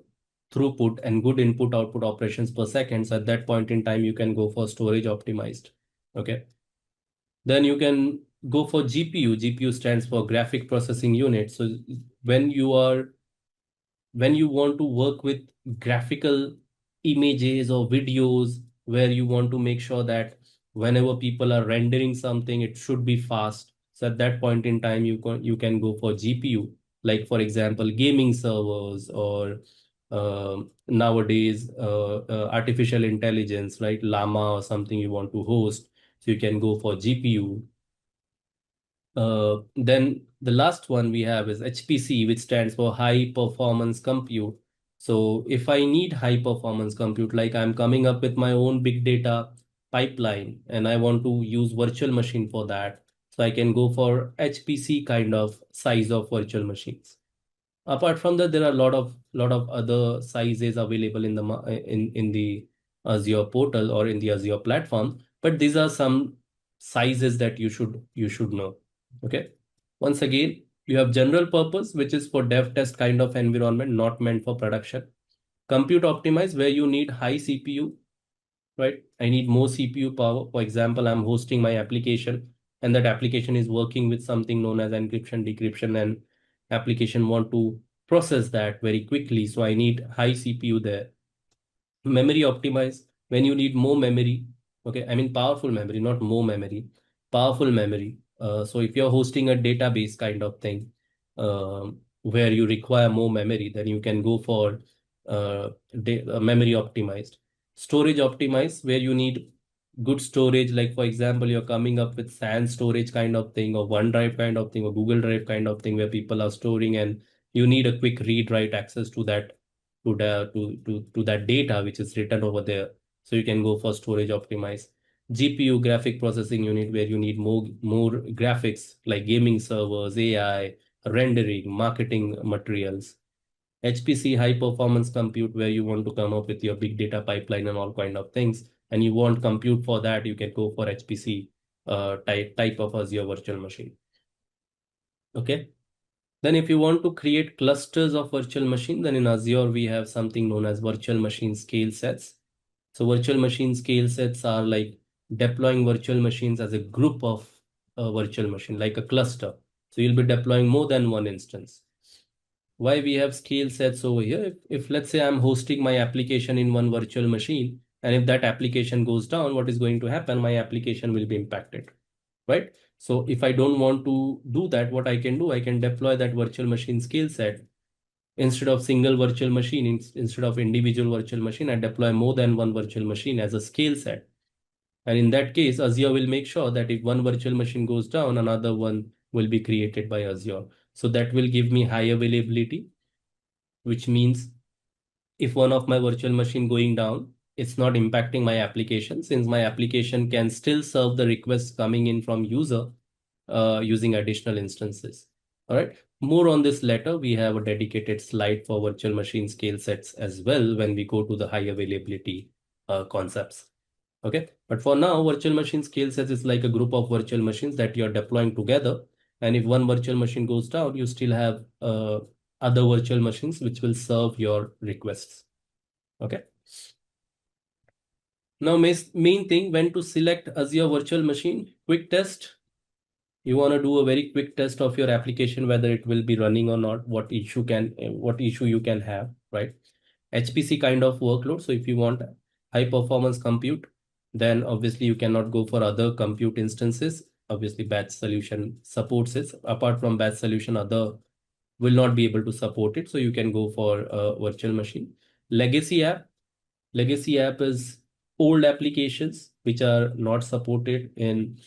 throughput and good input output operations per second. So at that point in time, you can go for storage optimized. Okay. Then you can go for GPU. GPU stands for graphic processing unit. So when you are when you want to work with graphical images or videos where you want to make sure that whenever people are rendering something, it should be fast. So at that point in time, you can go for GPU, like for example, gaming servers or nowadays artificial intelligence, right? Llama or something you want to host. So you can go for GPU. Then the last one we have is HPC, which stands for high performance compute. So if I need high performance compute, like I'm coming up with my own big data pipeline and I want to use virtual machine for that, so I can go for HPC kind of size of virtual machines. Apart from that, there are a lot of other sizes available in the in the Azure portal or in the Azure platform, but these are some sizes that you should know. Okay. Once again, you have general purpose, which is for dev test kind of environment, not meant for production. Compute optimized, where you need high CPU, right? I need more CPU power. For example, I'm hosting my application and that application is working with something known as encryption, decryption, and application want to process that very quickly. So I need high CPU there. Memory optimized, when you need more memory. Okay, I mean powerful memory, not more memory, powerful memory. So if you're hosting a database kind of thing, where you require more memory, then you can go for memory optimized. Storage optimized, where you need good storage, like for example, you're coming up with SAN storage kind of thing, or OneDrive kind of thing, or Google Drive kind of thing, where people are storing and you need a quick read write access to that, to that data which is written over there. So you can go for storage optimized. GPU, graphic processing unit, where you need more graphics like gaming servers, AI, rendering, marketing materials. HPC, high performance compute, where you want to come up with your big data pipeline and all kind of things, and you want compute for that, you can go for HPC type of Azure virtual machine. Okay. Then if you want to create clusters of virtual machine, then in Azure, we have something known as virtual machine scale sets. So virtual machine scale sets are like deploying virtual machines as a group of virtual machine, like a cluster. So you'll be deploying more than one instance. Why we have scale sets over here? If let's say I'm hosting my application in one virtual machine, and if that application goes down, what is going to happen? My application will be impacted, right? So if I don't want to do that, what I can do, I can deploy that virtual machine scale set. Instead of single virtual machine, instead of individual virtual machine, I deploy more than one virtual machine as a scale set. And in that case, Azure will make sure that if one virtual machine goes down, another one will be created by Azure. So that will give me high availability, which means if one of my virtual machine going down, it's not impacting my application, since my application can still serve the requests coming in from user using additional instances. All right. More on this later. We have a dedicated slide for virtual machine scale sets as well when we go to the high availability concepts. Okay. But for now, virtual machine scale sets is like a group of virtual machines that you're deploying together. And if one virtual machine goes down, you still have other virtual machines which will serve your requests. Okay. Now, main thing, when to select Azure virtual machine, quick test. You want to do a very quick test of your application, whether it will be running or not, what issue you can have, right? HPC kind of workload. So if you want high performance compute, then obviously you cannot go for other compute instances. Obviously, batch solution supports it. Apart from batch solution, other will not be able to support it. So you can go for a virtual machine. Legacy app. Legacy app is old applications which are not supported in,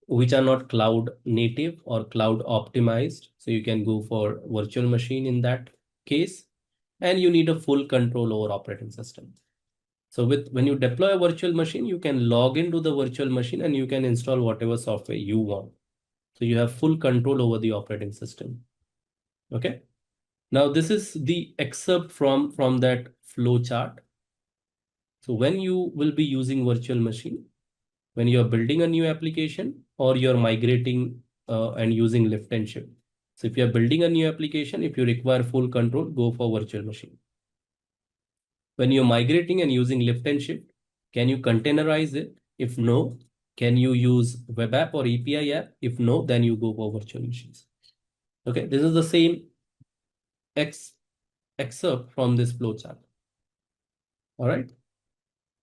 which are not cloud native or cloud optimized. So you can go for virtual machine in that case, and you need a full control over operating system. So when you deploy a virtual machine, you can log into the virtual machine and you can install whatever software you want. So you have full control over the operating system. Okay. Now this is the excerpt from that flow chart. So when you will be using virtual machine, when you're building a new application or you're migrating and using lift and shift. So if you're building a new application, if you require full control, go for virtual machine. When you're migrating and using lift and shift, can you containerize it? If no, can you use web app or API app? If no, then you go for virtual machines. Okay, this is the same excerpt from this flowchart. All right.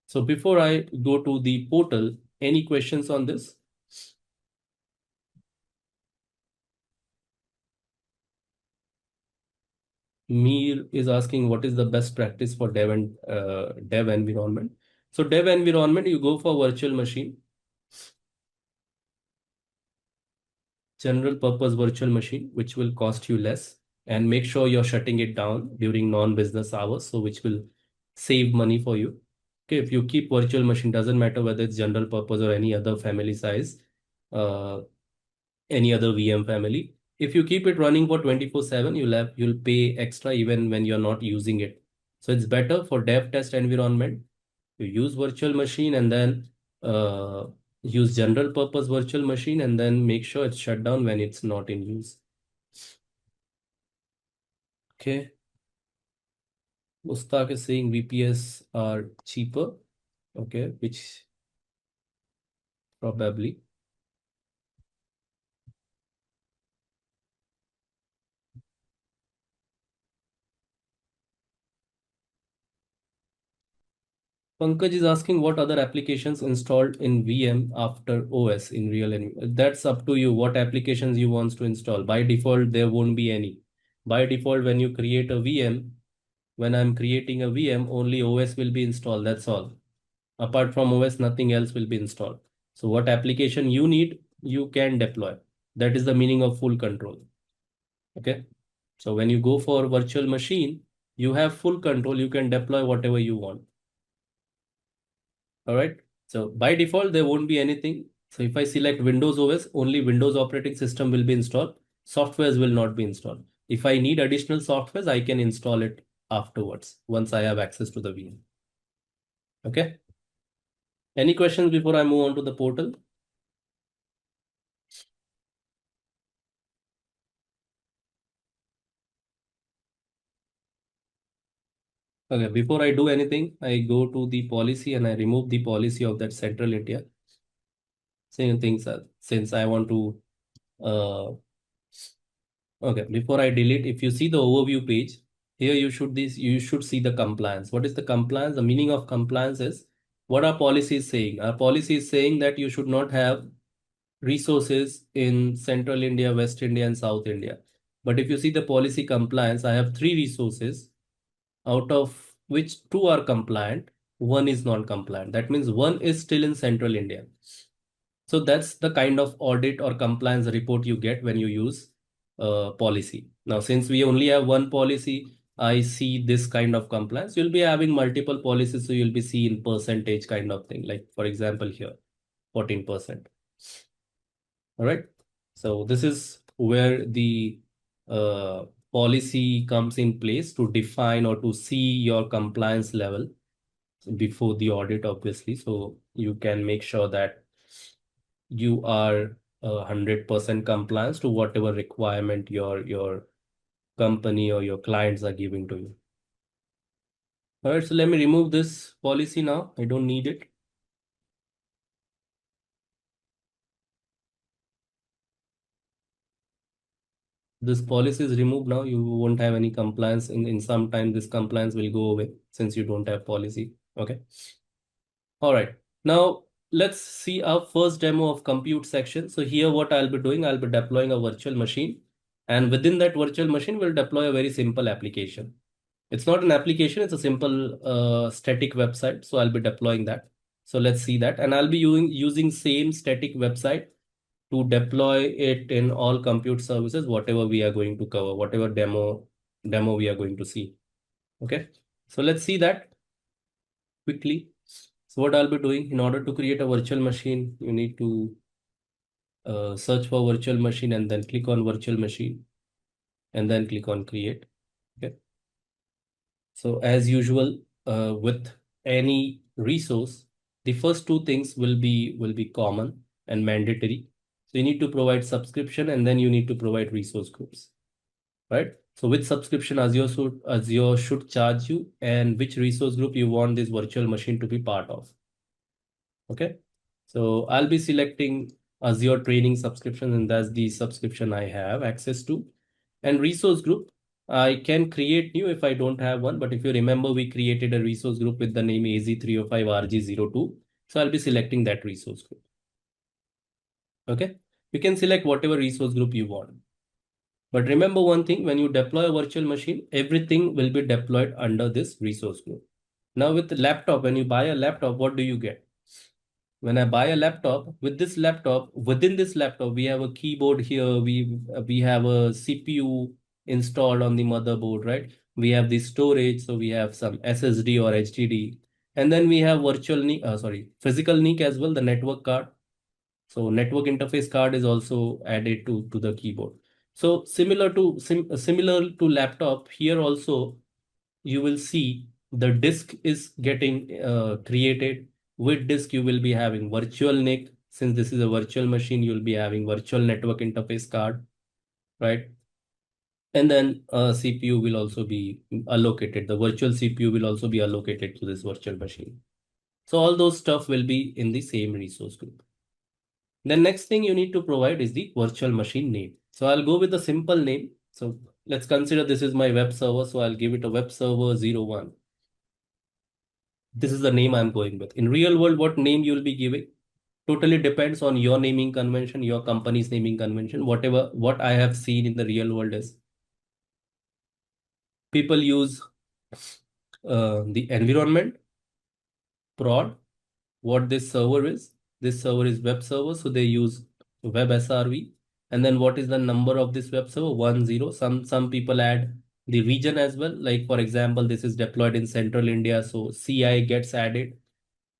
So before I go to the portal, any questions on this? Mir is asking what is the best practice for dev and dev environment. So dev environment, you go for virtual machine. general purpose virtual machine, which will cost you less, and make sure you're shutting it down during non-business hours, so which will save money for you. Okay, if you keep virtual machine, doesn't matter whether it's general purpose or any other family size, uh, any other VM family. If you keep it running for 24/7, you'll pay extra even when you're not using it. So it's better for dev test environment. You use virtual machine and then uh, use general purpose virtual machine and then make sure it's shut down when it's not in use. Okay. Mustaq is saying VPS are cheaper. Okay, which probably. Pankaj is asking what other applications installed in VM after OS in real environment. That's up to you. What applications you want to install. By default, there won't be any. By default, when you create a VM, when I'm creating a VM, only OS will be installed. That's all. Apart from OS, nothing else will be installed. So what application you need, you can deploy. That is the meaning of full control. Okay. So when you go for virtual machine, you have full control. You can deploy whatever you want. All right. So by default, there won't be anything. So if I select Windows OS, only Windows operating system will be installed. Softwares will not be installed. If I need additional softwares, I can install it afterwards once I have access to the VM. Okay. Any questions before I move on to the portal? Okay, before I do anything, I go to the policy and I remove the policy of that Central India. Same things since I want to okay, before I delete, if you see the overview page, here you should see the compliance. What is the compliance? The meaning of compliance is what our policy is saying. Our policy is saying that you should not have resources in Central India, West India, and South India. But if you see the policy compliance, I have 3 resources, out of which 2 are compliant, 1 is non-compliant. That means 1 is still in Central India. So that's the kind of audit or compliance report you get when you use policy. Now, since we only have 1 policy, I see this kind of compliance. You'll be having multiple policies, so you'll be seeing percentage kind of thing. Like for example, here, 14%. All right. So this is where the policy comes in place to define or to see your compliance level before the audit, obviously. So you can make sure that you are 100% compliance to whatever requirement your company or your clients are giving to you. All right, so let me remove this policy now. I don't need it. This policy is removed now. You won't have any compliance. In some time, this compliance will go away since you don't have policy. Okay. All right. Now let's see our first demo of compute section. So here what I'll be doing, I'll be deploying a virtual machine. And within that virtual machine, we'll deploy a very simple application. It's not an application, it's a simple static website. So I'll be deploying that. So let's see that. And I'll be using same static website to deploy it in all compute services, whatever we are going to cover, whatever demo we are going to see. Okay. So let's see that quickly. So what I'll be doing, in order to create a virtual machine, you need to search for virtual machine and then click on virtual machine and then click on create. Okay. So as usual, with any resource, the first 2 things will be common and mandatory. So you need to provide subscription and then you need to provide resource groups, right? So which subscription Azure should charge you and which resource group you want this virtual machine to be part of. Okay. So I'll be selecting Azure training subscription and that's the subscription I have access to. And resource group, I can create new if I don't have one. But if you remember, we created a resource group with the name AZ-305 RG02. So I'll be selecting that resource group. Okay. You can select whatever resource group you want. But remember one thing, when you deploy a virtual machine, everything will be deployed under this resource group. Now with the laptop, when you buy a laptop, what do you get? When I buy a laptop, with this laptop, within this laptop, we have a keyboard here. We have a CPU installed on the motherboard, right? We have the storage, so we have some SSD or HDD, and then we have physical NIC as well, the network card. So network interface card is also added to the keyboard. So similar to laptop, here also you will see the disk is getting created. With disk, you will be having virtual NIC. Since this is a virtual machine, you'll be having virtual network interface card, right? And then CPU will also be allocated. The virtual CPU will also be allocated to this virtual machine. So all those stuff will be in the same resource group. The next thing you need to provide is the virtual machine name. So I'll go with a simple name. So let's consider this is my web server. So I'll give it a web server 01. This is the name I'm going with. In real world, what name you'll be giving totally depends on your naming convention, your company's naming convention. What I have seen in the real world is people use the environment, prod, what this server is. This server is web server, so they use web SRV. And then what is the number of this web server? 10. Some people add the region as well. Like for example, this is deployed in central India, so CI gets added,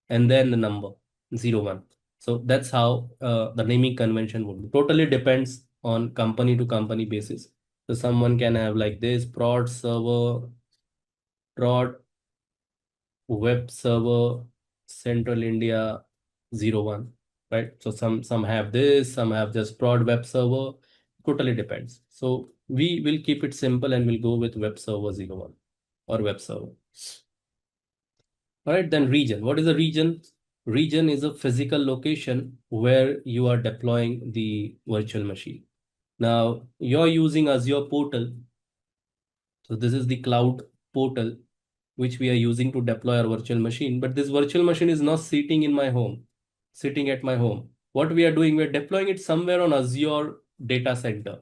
and then the number 01. So that's how the naming convention would be. Totally depends on company to company basis. So someone can have like this prod server, prod web server, Central India 01, right? So some have this, some have just prod web server. Totally depends. So we will keep it simple and we'll go with web server 01 or web server. All right, then region. What is a region? Region is a physical location where you are deploying the virtual machine. Now you're using Azure portal. So this is the cloud portal which we are using to deploy our virtual machine. But this virtual machine is not sitting in my home, sitting at my home. What we are doing, we're deploying it somewhere on Azure data center.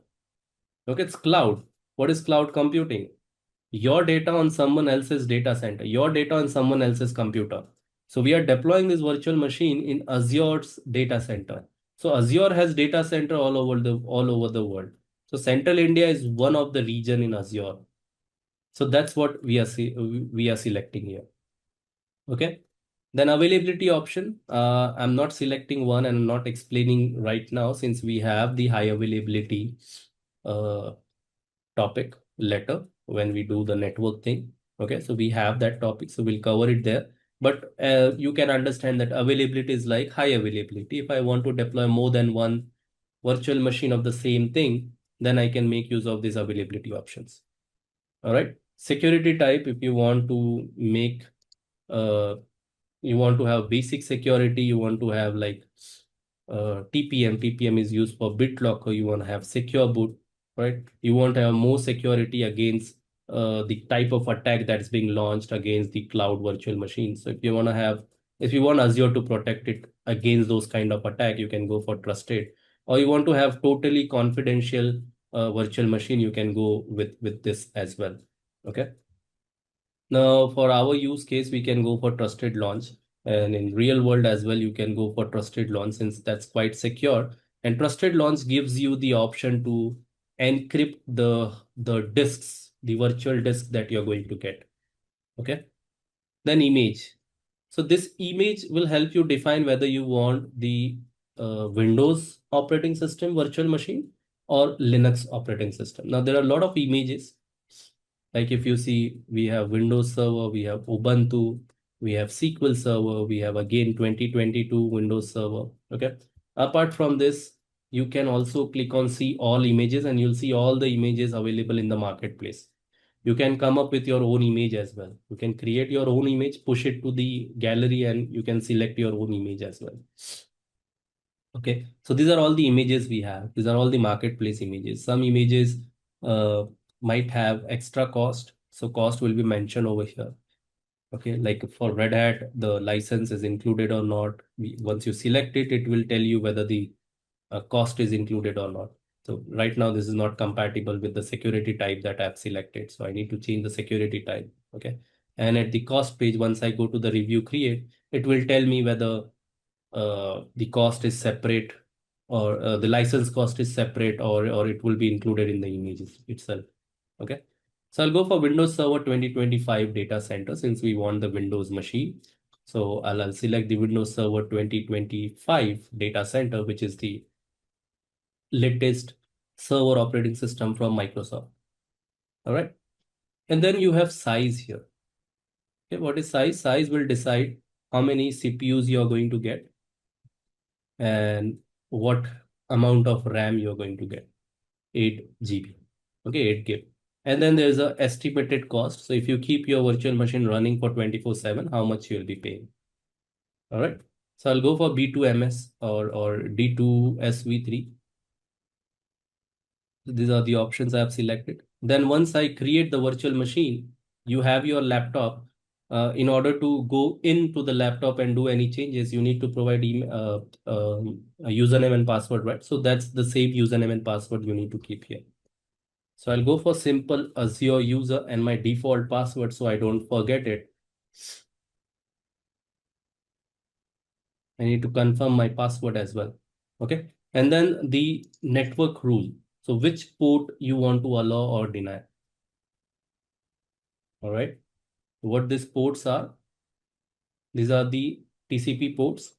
Okay, it's cloud. What is cloud computing? Your data on someone else's data center, your data on someone else's computer. So we are deploying this virtual machine in Azure's data center. So Azure has data center all over the world. So Central India is one of the region in Azure. So that's what we are selecting here. Okay. Then availability option. I'm not selecting one and I'm not explaining right now since we have the high availability uh, topic later when we do the network thing. Okay, so we have that topic, so we'll cover it there. But you can understand that availability is like high availability. If I want to deploy more than one virtual machine of the same thing, then I can make use of these availability options. All right. Security type, if you want to make uh, you want to have basic security, you want to have like TPM is used for BitLocker, you want to have secure boot, right? You want to have more security against the type of attack that's being launched against the cloud virtual machine. So if you want Azure to protect it against those kind of attack, you can go for trusted. Or you want to have totally confidential virtual machine, you can go with this as well. Okay. Now, for our use case, we can go for trusted launch. And in real world as well, you can go for trusted launch since that's quite secure. And trusted launch gives you the option to encrypt the disks, the virtual disk that you're going to get. Okay. Then image. So this image will help you define whether you want the Windows operating system virtual machine or Linux operating system. Now, there are a lot of images. Like if you see, we have Windows Server, we have Ubuntu, we have SQL Server, we have again 2022 Windows Server. Okay. Apart from this, you can also click on see all images and you'll see all the images available in the marketplace. You can come up with your own image as well. You can create your own image, push it to the gallery, and you can select your own image as well. Okay, so these are all the images we have. These are all the marketplace images. Some images uh, might have extra cost. So cost will be mentioned over here. Okay, like for Red Hat, the license is included or not. Once you select it, it will tell you whether the cost is included or not. So right now, this is not compatible with the security type that I've selected. So I need to change the security type. Okay. And at the cost page, once I go to the review create, it will tell me whether the cost is separate, or the license cost is separate, or it will be included in the images itself. Okay. So I'll go for Windows Server 2025 data center since we want the Windows machine. So I'll select the Windows Server 2025 data center, which is the latest server operating system from Microsoft. All right. And then you have size here. Okay, what is size? Size will decide how many CPUs you are going to get and what amount of RAM you're going to get. 8 GB. Okay, 8 GB. And then there's a estimated cost. So if you keep your virtual machine running for 24/7, how much you'll be paying. All right. So I'll go for B2MS or D2SV3. These are the options I have selected. Then once I create the virtual machine, you have your laptop. In order to go into the laptop and do any changes, you need to provide a username and password, right? So that's the same username and password you need to keep here. So I'll go for simple Azure user and my default password so I don't forget it. I need to confirm my password as well. Okay. And then the network rule. So which port you want to allow or deny. All right. What these ports are, these are the TCP ports.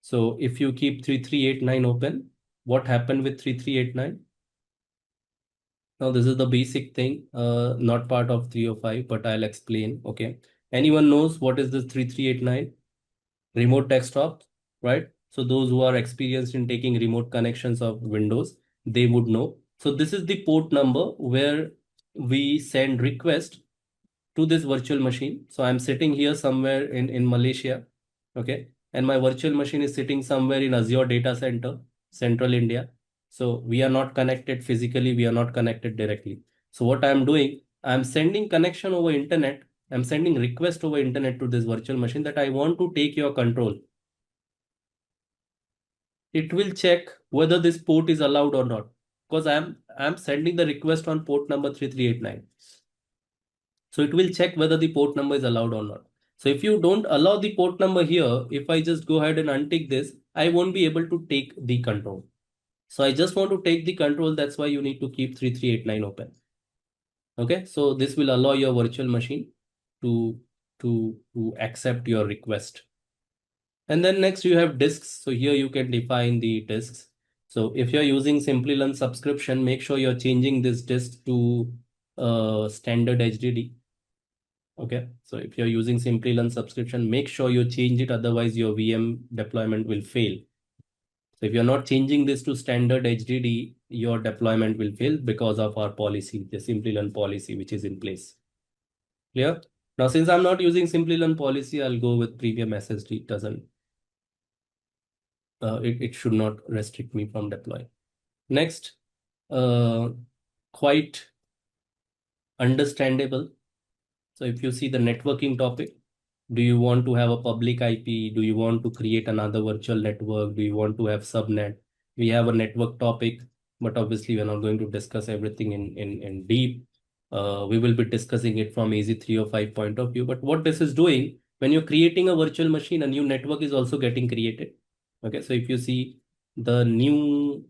So if you keep 3389 open, what happened with 3389? Now this is the basic thing, not part of 305, but I'll explain. Okay. Anyone knows what is this 3389? Remote desktop, right? So those who are experienced in taking remote connections of Windows, they would know. So this is the port number where we send request to this virtual machine. So I'm sitting here somewhere in Malaysia, okay? And my virtual machine is sitting somewhere in Azure data center, Central India. So we are not connected physically, we are not connected directly. So what I'm doing, I'm sending connection over internet. I'm sending request over internet to this virtual machine that I want to take your control. It will check whether this port is allowed or not because I'm sending the request on port number 3389. So it will check whether the port number is allowed or not. So if you don't allow the port number here, if I just go ahead and untick this, I won't be able to take the control. So I just want to take the control. That's why you need to keep 3389 open. Okay, so this will allow your virtual machine to accept your request. And then next you have disks. So here you can define the disks. So if you're using Simplilearn subscription, make sure you're changing this disk to standard HDD. Okay, so if you're using Simplilearn subscription, make sure you change it, otherwise your VM deployment will fail. So if you're not changing this to standard HDD, your deployment will fail because of our policy, the Simplilearn policy, which is in place. Clear? Now, since I'm not using Simplilearn policy, I'll go with premium SSD. It doesn't, it should not restrict me from deploying. Next, quite understandable. So if you see the networking topic, do you want to have a public IP? Do you want to create another virtual network? Do you want to have subnet? We have a network topic, but obviously we're not going to discuss everything in deep. We will be discussing it from AZ-305 point of view. But what this is doing, when you're creating a virtual machine, a new network is also getting created. Okay, so if you see the new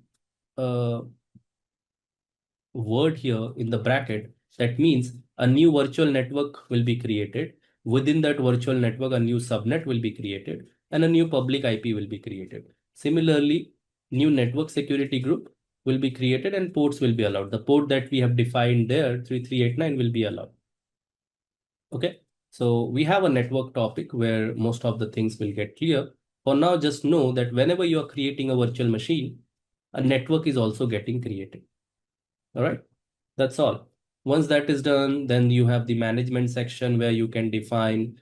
word here in the bracket, that means a new virtual network will be created. Within that virtual network, a new subnet will be created and a new public IP will be created. Similarly, new network security group will be created and ports will be allowed. The port that we have defined there, 3389, will be allowed. Okay, so we have a network topic where most of the things will get clear. For now, just know that whenever you are creating a virtual machine, a network is also getting created. All right, that's all. Once that is done, then you have the management section where you can define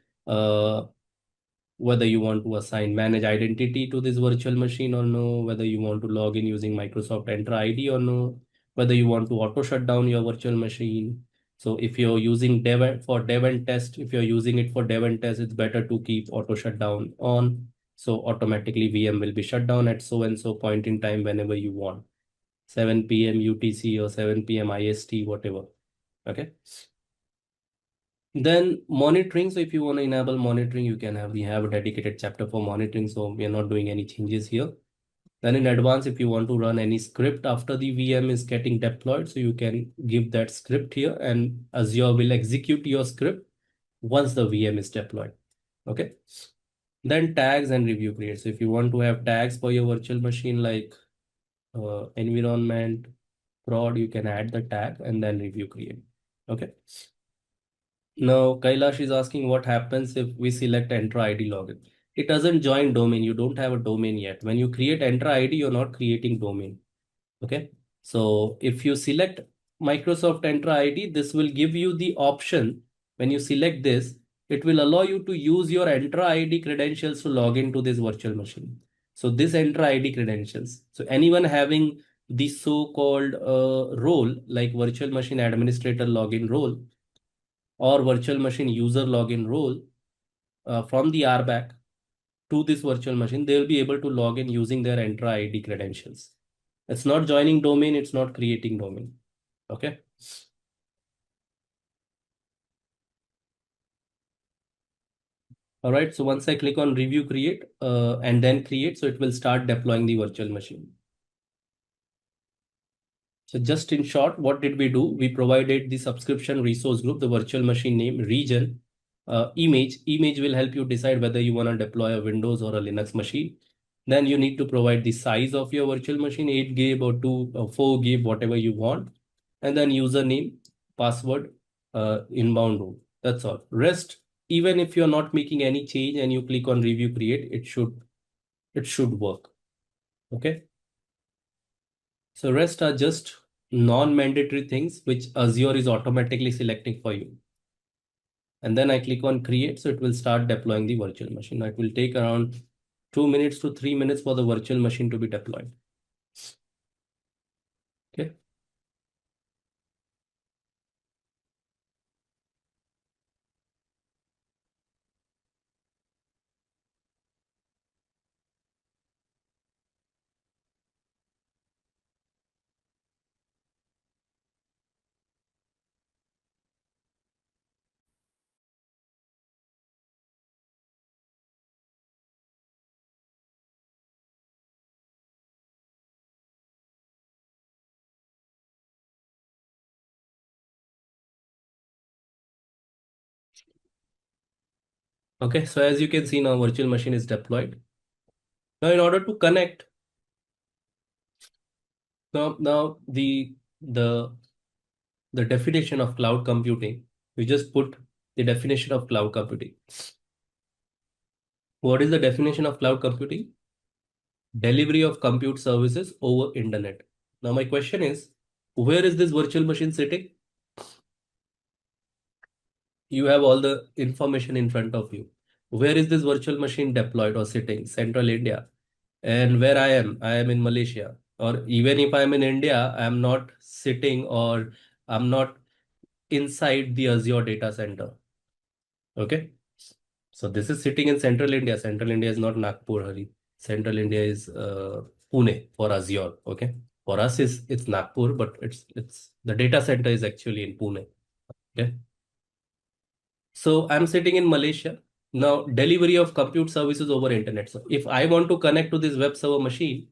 whether you want to assign manage identity to this virtual machine or no, whether you want to log in using Microsoft Entra ID or no, whether you want to auto shut down your virtual machine. So if you're using dev and test, if you're using it for dev and test, it's better to keep auto shutdown on. So automatically VM will be shut down at so and so point in time whenever you want. 7 p.m. UTC or 7 p.m. IST, whatever. Okay. Then monitoring. So if you want to enable monitoring, you can have, we have a dedicated chapter for monitoring. So we are not doing any changes here. Then in advance, if you want to run any script after the VM is getting deployed, so you can give that script here and Azure will execute your script once the VM is deployed. Okay. Then tags and review create. So if you want to have tags for your virtual machine like environment, prod, you can add the tag and then review create. Okay. Now, Kailash is asking what happens if we select Entra ID login. It doesn't join domain. You don't have a domain yet. When you create Entra ID, you're not creating domain. Okay. So if you select Microsoft Entra ID, this will give you the option. When you select this, it will allow you to use your Entra ID credentials to log into this virtual machine. So this Entra ID credentials. So anyone having the so-called role like virtual machine administrator login role or virtual machine user login role from the RBAC to this virtual machine, they will be able to log in using their Entra ID credentials. It's not joining domain, it's not creating domain. Okay. All right. So once I click on review create and then create, so it will start deploying the virtual machine. So just in short, what did we do? We provided the subscription resource group, the virtual machine name, region, image. Image will help you decide whether you want to deploy a Windows or a Linux machine. Then you need to provide the size of your virtual machine, 8 GB or 2 or 4 GB, whatever you want. And then username, password, inbound rule. That's all. Rest, even if you're not making any change and you click on review create, it should work. Okay. So rest are just non-mandatory things which Azure is automatically selecting for you. And then I click on create, so it will start deploying the virtual machine. Now it will take around 2 minutes to 3 minutes for the virtual machine to be deployed. Okay. Okay, so as you can see now, virtual machine is deployed. Now in order to connect, now the definition of cloud computing, we just put the definition of cloud computing. What is the definition of cloud computing? Delivery of compute services over internet. Now my question is, where is this virtual machine sitting? You have all the information in front of you. Where is this virtual machine deployed or sitting? Central India. And where I am in Malaysia. Or even if I'm in India, I'm not sitting or I'm not inside the Azure data center. Okay. So this is sitting in Central India. Central India is not Nagpur, Hari. Central India is Pune for Azure. Okay. For us, it's Nagpur, but it's the data center is actually in Pune. Okay. So I'm sitting in Malaysia. Now, delivery of compute services over internet. So if I want to connect to this web server machine,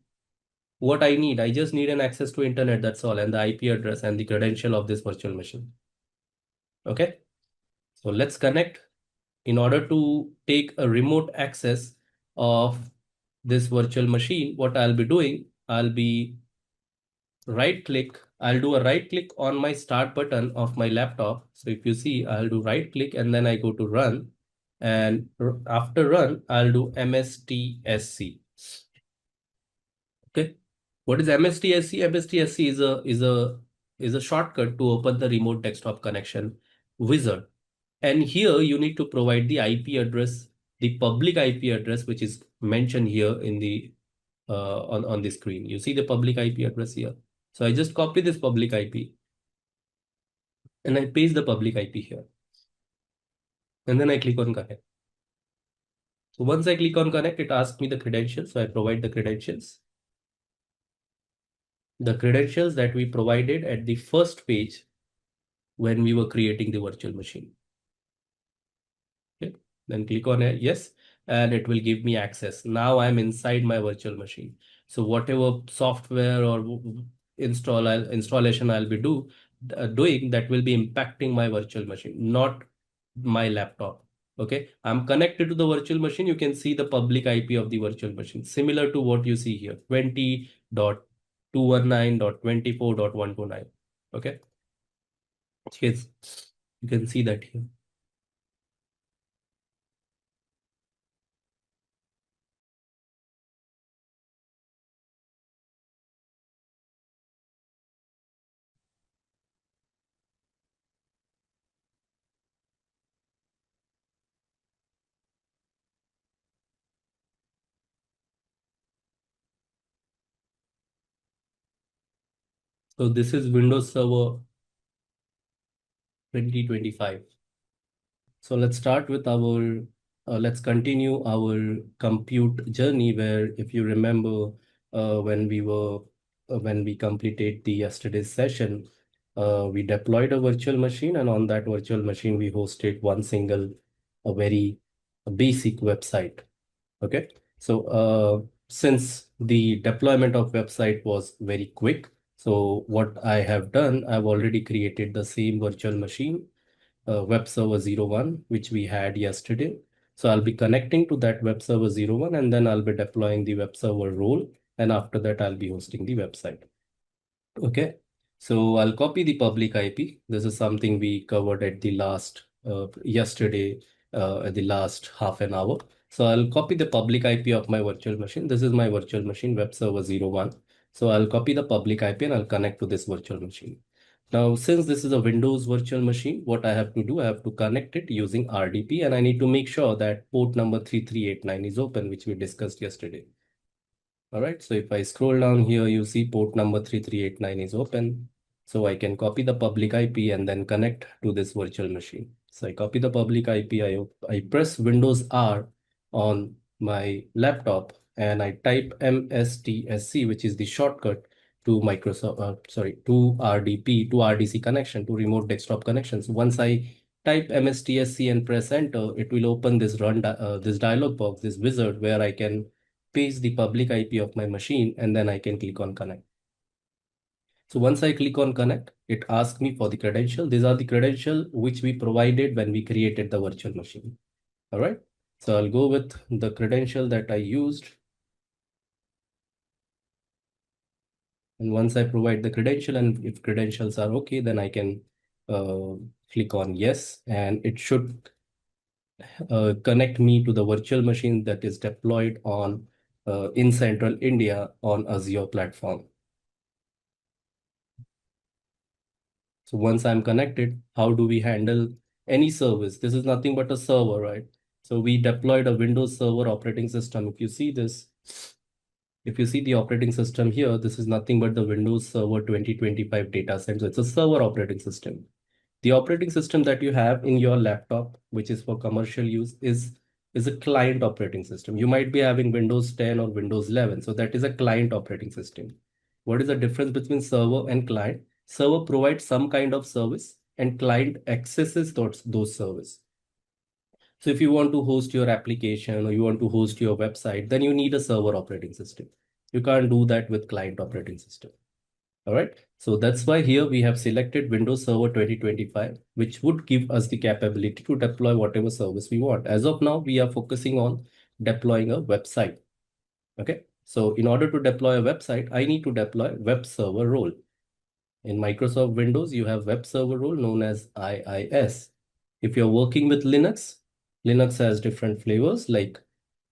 what I need, I just need an access to internet. That's all. And the IP address and the credential of this virtual machine. Okay. So let's connect. In order to take a remote access of this virtual machine, what I'll be doing, I'll be right click. I'll do a right click on my start button of my laptop. So if you see, I'll do right click and then I go to run. And after run, I'll do MSTSC. Okay. What is MSTSC? MSTSC is a shortcut to open the remote desktop connection wizard. And here you need to provide the IP address, the public IP address, which is mentioned here in the on the screen. You see the public IP address here. So I just copy this public IP and I paste the public IP here. And then I click on connect. So once I click on connect, it asks me the credentials. So I provide the credentials. The credentials that we provided at the first page when we were creating the virtual machine. then click on yes, and it will give me access. Now I'm inside my virtual machine. So whatever software or installation I'll be doing, that will be impacting my virtual machine, not my laptop. Okay, I'm connected to the virtual machine. You can see the public IP of the virtual machine, similar to what you see here, 20.219.24.129. Okay, yes, you can see that here. So this is Windows Server 2025. So let's start with let's continue our compute journey, where if you remember, when we completed the yesterday's session, we deployed a virtual machine, and on that virtual machine, we hosted one single, a very basic website. Okay. So since the deployment of website was very quick, so what I have done, I've already created the same virtual machine, web server 01, which we had yesterday. So I'll be connecting to that web server 01, and then I'll be deploying the web server role. And after that, I'll be hosting the website. Okay. So I'll copy the public IP. This is something we covered at the last, yesterday, at the last half an hour. So I'll copy the public IP of my virtual machine. This is my virtual machine, web server 01. So I'll copy the public IP and I'll connect to this virtual machine. Now, since this is a Windows virtual machine, what I have to do, I have to connect it using RDP, and I need to make sure that port number 3389 is open, which we discussed yesterday. All right, so if I scroll down here, you see port number 3389 is open. So I can copy the public IP and then connect to this virtual machine. So I copy the public IP, I press Windows R on my laptop, and I type MSTSC, which is the shortcut to to RDP, to RDC connection, to remote desktop connections. Once I type MSTSC and press enter, it will open this this dialog box, this wizard, where I can paste the public IP of my machine, and then I can click on connect. So once I click on connect, it asks me for the credential. These are the credential which we provided when we created the virtual machine. All right. So I'll go with the credential that I used. And once I provide the credential, and if credentials are okay, then I can click on yes, and it should connect me to the virtual machine that is deployed on in Central India on Azure platform. So once I'm connected, how do we handle any service? This is nothing but a server, right? So we deployed a Windows Server operating system. If you see this, if you see the operating system here, this is nothing but the Windows Server 2025 data set. So it's a server operating system. The operating system that you have in your laptop, which is for commercial use, is a client operating system. You might be having Windows 10 or Windows 11. So that is a client operating system. What is the difference between server and client? Server provides some kind of service, and client accesses those service. So if you want to host your application or you want to host your website, then you need a server operating system. You can't do that with client operating system. All right. So that's why here we have selected Windows Server 2025, which would give us the capability to deploy whatever service we want. As of now, we are focusing on deploying a website. Okay. So in order to deploy a website, I need to deploy web server role. In Microsoft Windows, you have web server role known as IIS. If you're working with Linux, Linux has different flavors, like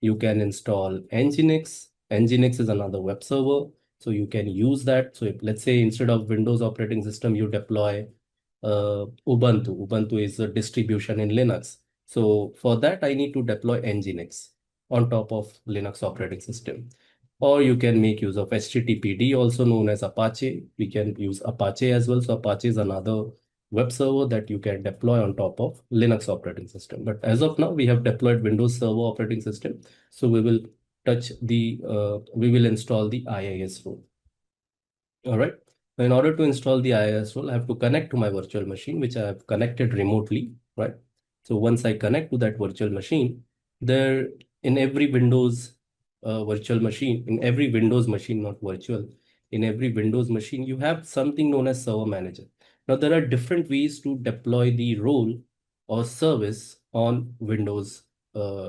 you can install Nginx. Nginx is another web server, so you can use that. So if, let's say, instead of Windows operating system, you deploy Ubuntu. Ubuntu is a distribution in Linux. So for that, I need to deploy Nginx on top of Linux operating system. Or you can make use of HTTPD, also known as Apache. We can use Apache as well. So Apache is another web server that you can deploy on top of Linux operating system. But as of now, we have deployed Windows Server operating system. So we will we will install the IIS role. All right. In order to install the IIS role, I have to connect to my virtual machine, which I have connected remotely, right? So once I connect to that virtual machine, there in every Windows virtual machine, in every Windows machine, not virtual, in every Windows machine, you have something known as Server Manager. Now, there are different ways to deploy the role or service on Windows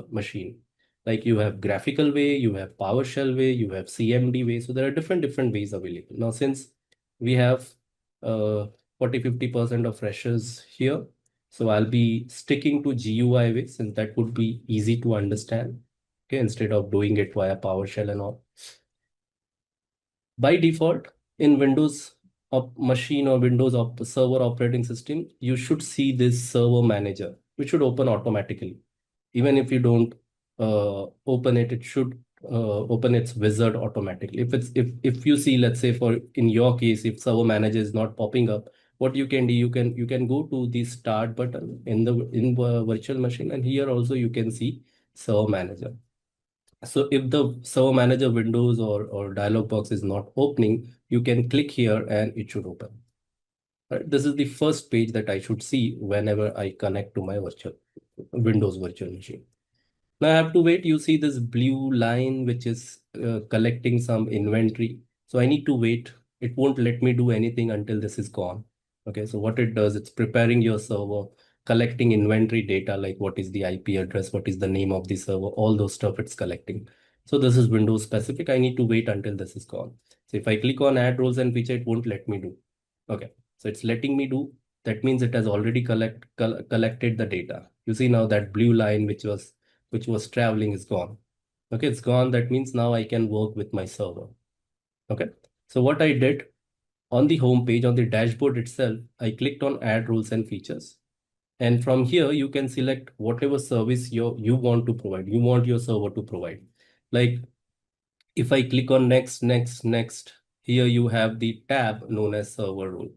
machine. Like you have graphical way, you have PowerShell way, you have CMD way. So there are different ways available. Now, since we have 40-50% of freshers here, so I'll be sticking to GUI way since that would be easy to understand. Okay, instead of doing it via PowerShell and all. By default, in Windows machine or Windows server operating system, you should see this server manager, which should open automatically. Even if you don't open it, it should open its wizard automatically. If you see, let's say for in your case, if server manager is not popping up, what you can do, you can go to the start button in the virtual machine, and here also you can see server manager. So if the server manager windows or dialog box is not opening, you can click here and it should open. Right? This is the first page that I should see whenever I connect to my Windows virtual machine. Now I have to wait. You see this blue line, which is collecting some inventory. So I need to wait. It won't let me do anything until this is gone. Okay, so what it does, it's preparing your server, collecting inventory data, like what is the IP address, what is the name of the server, all those stuff it's collecting. So this is Windows specific. I need to wait until this is gone. So if I click on add roles and feature, it won't let me do. Okay, so it's letting me do. That means it has already collected the data. You see now that blue line, which was traveling, is gone. Okay, it's gone. That means now I can work with my server. Okay, so what I did on the home page, on the dashboard itself, I clicked on add rules and features. And from here, you can select whatever service you want to provide. You want your server to provide. Like if I click on next, here you have the tab known as server role.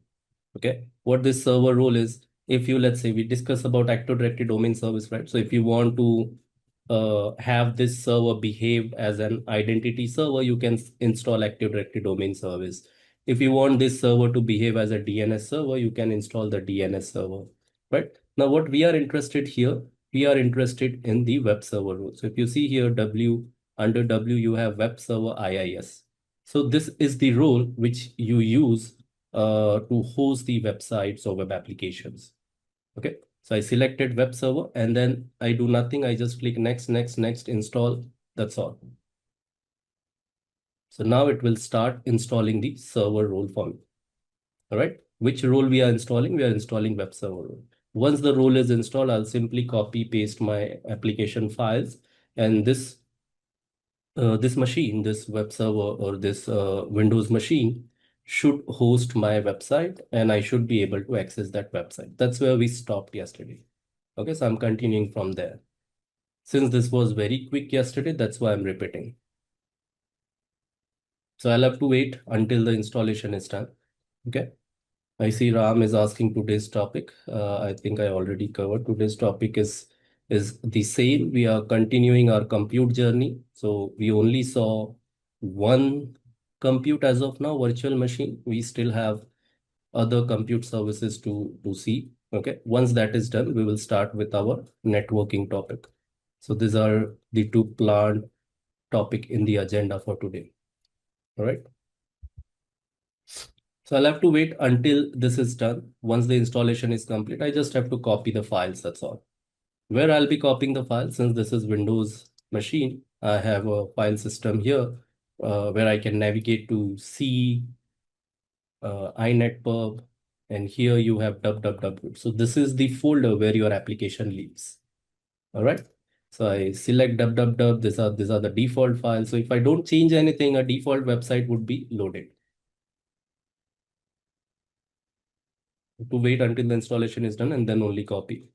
Okay, what this server role is, if you, let's say we discuss about Active Directory domain service, right? So if you want to have this server behave as an identity server, you can install Active Directory domain service. If you want this server to behave as a DNS server, you can install the DNS server, right? Now, what we are interested here, we are interested in the web server role. So if you see here, under W, you have web server IIS. So this is the role which you use to host the websites or web applications. Okay, so I selected web server and then I do nothing. I just click next, install. That's all. So now it will start installing the server role for me. All right, which role we are installing? We are installing web server role. Once the role is installed, I'll simply copy paste my application files, and this machine, this web server or this Windows machine should host my website and I should be able to access that website. That's where we stopped yesterday. Okay, so I'm continuing from there. Since this was very quick yesterday, that's why I'm repeating. So I'll have to wait until the installation is done. Okay. I see Ram is asking today's topic. I think I already covered. Today's topic is the same. We are continuing our compute journey. So we only saw one compute as of now, virtual machine. We still have other compute services to see. Okay. Once that is done, we will start with our networking topic. So these are the two planned topic in the agenda for today. All right. So I'll have to wait until this is done. Once the installation is complete, I just have to copy the files, that's all. Where I'll be copying the files, since this is Windows machine, I have a file system here where I can navigate to C, inetpub, and here you have www. So this is the folder where your application lives. All right. So I select www. These are the default files. So if I don't change anything, a default website would be loaded. To wait until the installation is done and then only copy.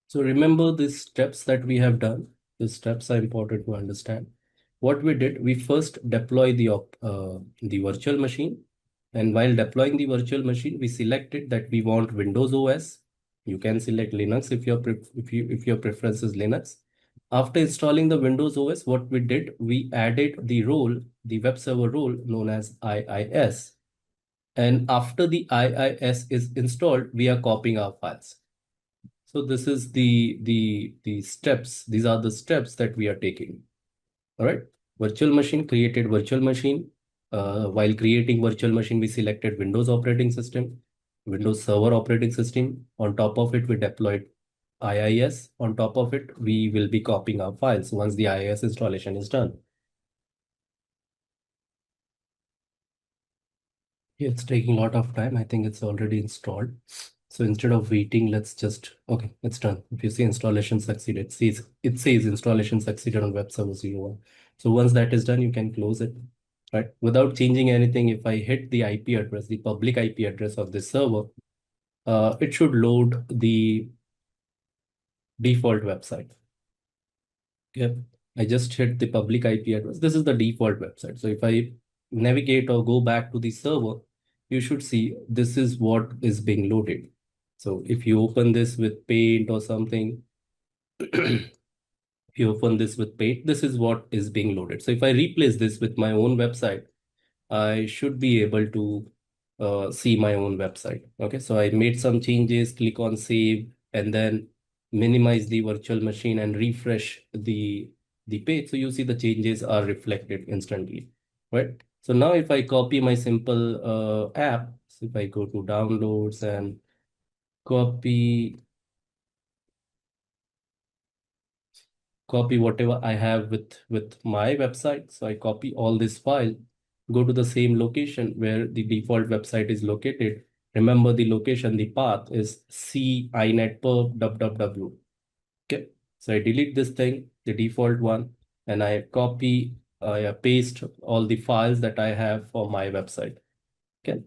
So remember these steps that we have done. These steps are important to understand. What we did, we first deploy the virtual machine. And while deploying the virtual machine, we selected that we want Windows OS. You can select Linux if your preference is Linux. After installing the Windows OS, what we did, we added the role, the web server role known as IIS. And after the IIS is installed, we are copying our files. So this is the steps. These are the steps that we are taking. All right. Virtual machine, created virtual machine. While creating virtual machine, we selected Windows operating system, Windows Server operating system. On top of it, we deployed IIS. On top of it, we will be copying our files once the IIS installation is done. It's taking a lot of time. I think it's already installed. So instead of waiting, let's just, okay, it's done. If you see installation succeeded, it says installation succeeded on web server 01. So once that is done, you can close it, right? Without changing anything, if I hit the IP address, the public IP address of this server, it should load the default website. Okay, I just hit the public IP address. This is the default website. So if I navigate or go back to the server, you should see this is what is being loaded. So if you open this with Paint or something, if you open this with Paint, this is what is being loaded. So if I replace this with my own website, I should be able to see my own website. Okay, so I made some changes, click on save, and then minimize the virtual machine and refresh the page. So you see the changes are reflected instantly, right? So now if I copy my simple app, so if I go to downloads and copy whatever I have with my website. So I copy all this file, go to the same location where the default website is located. Remember the location, the path is c-inetperf www. Okay, so I delete this thing, the default one, and I copy, I paste all the files that I have for my website. Okay,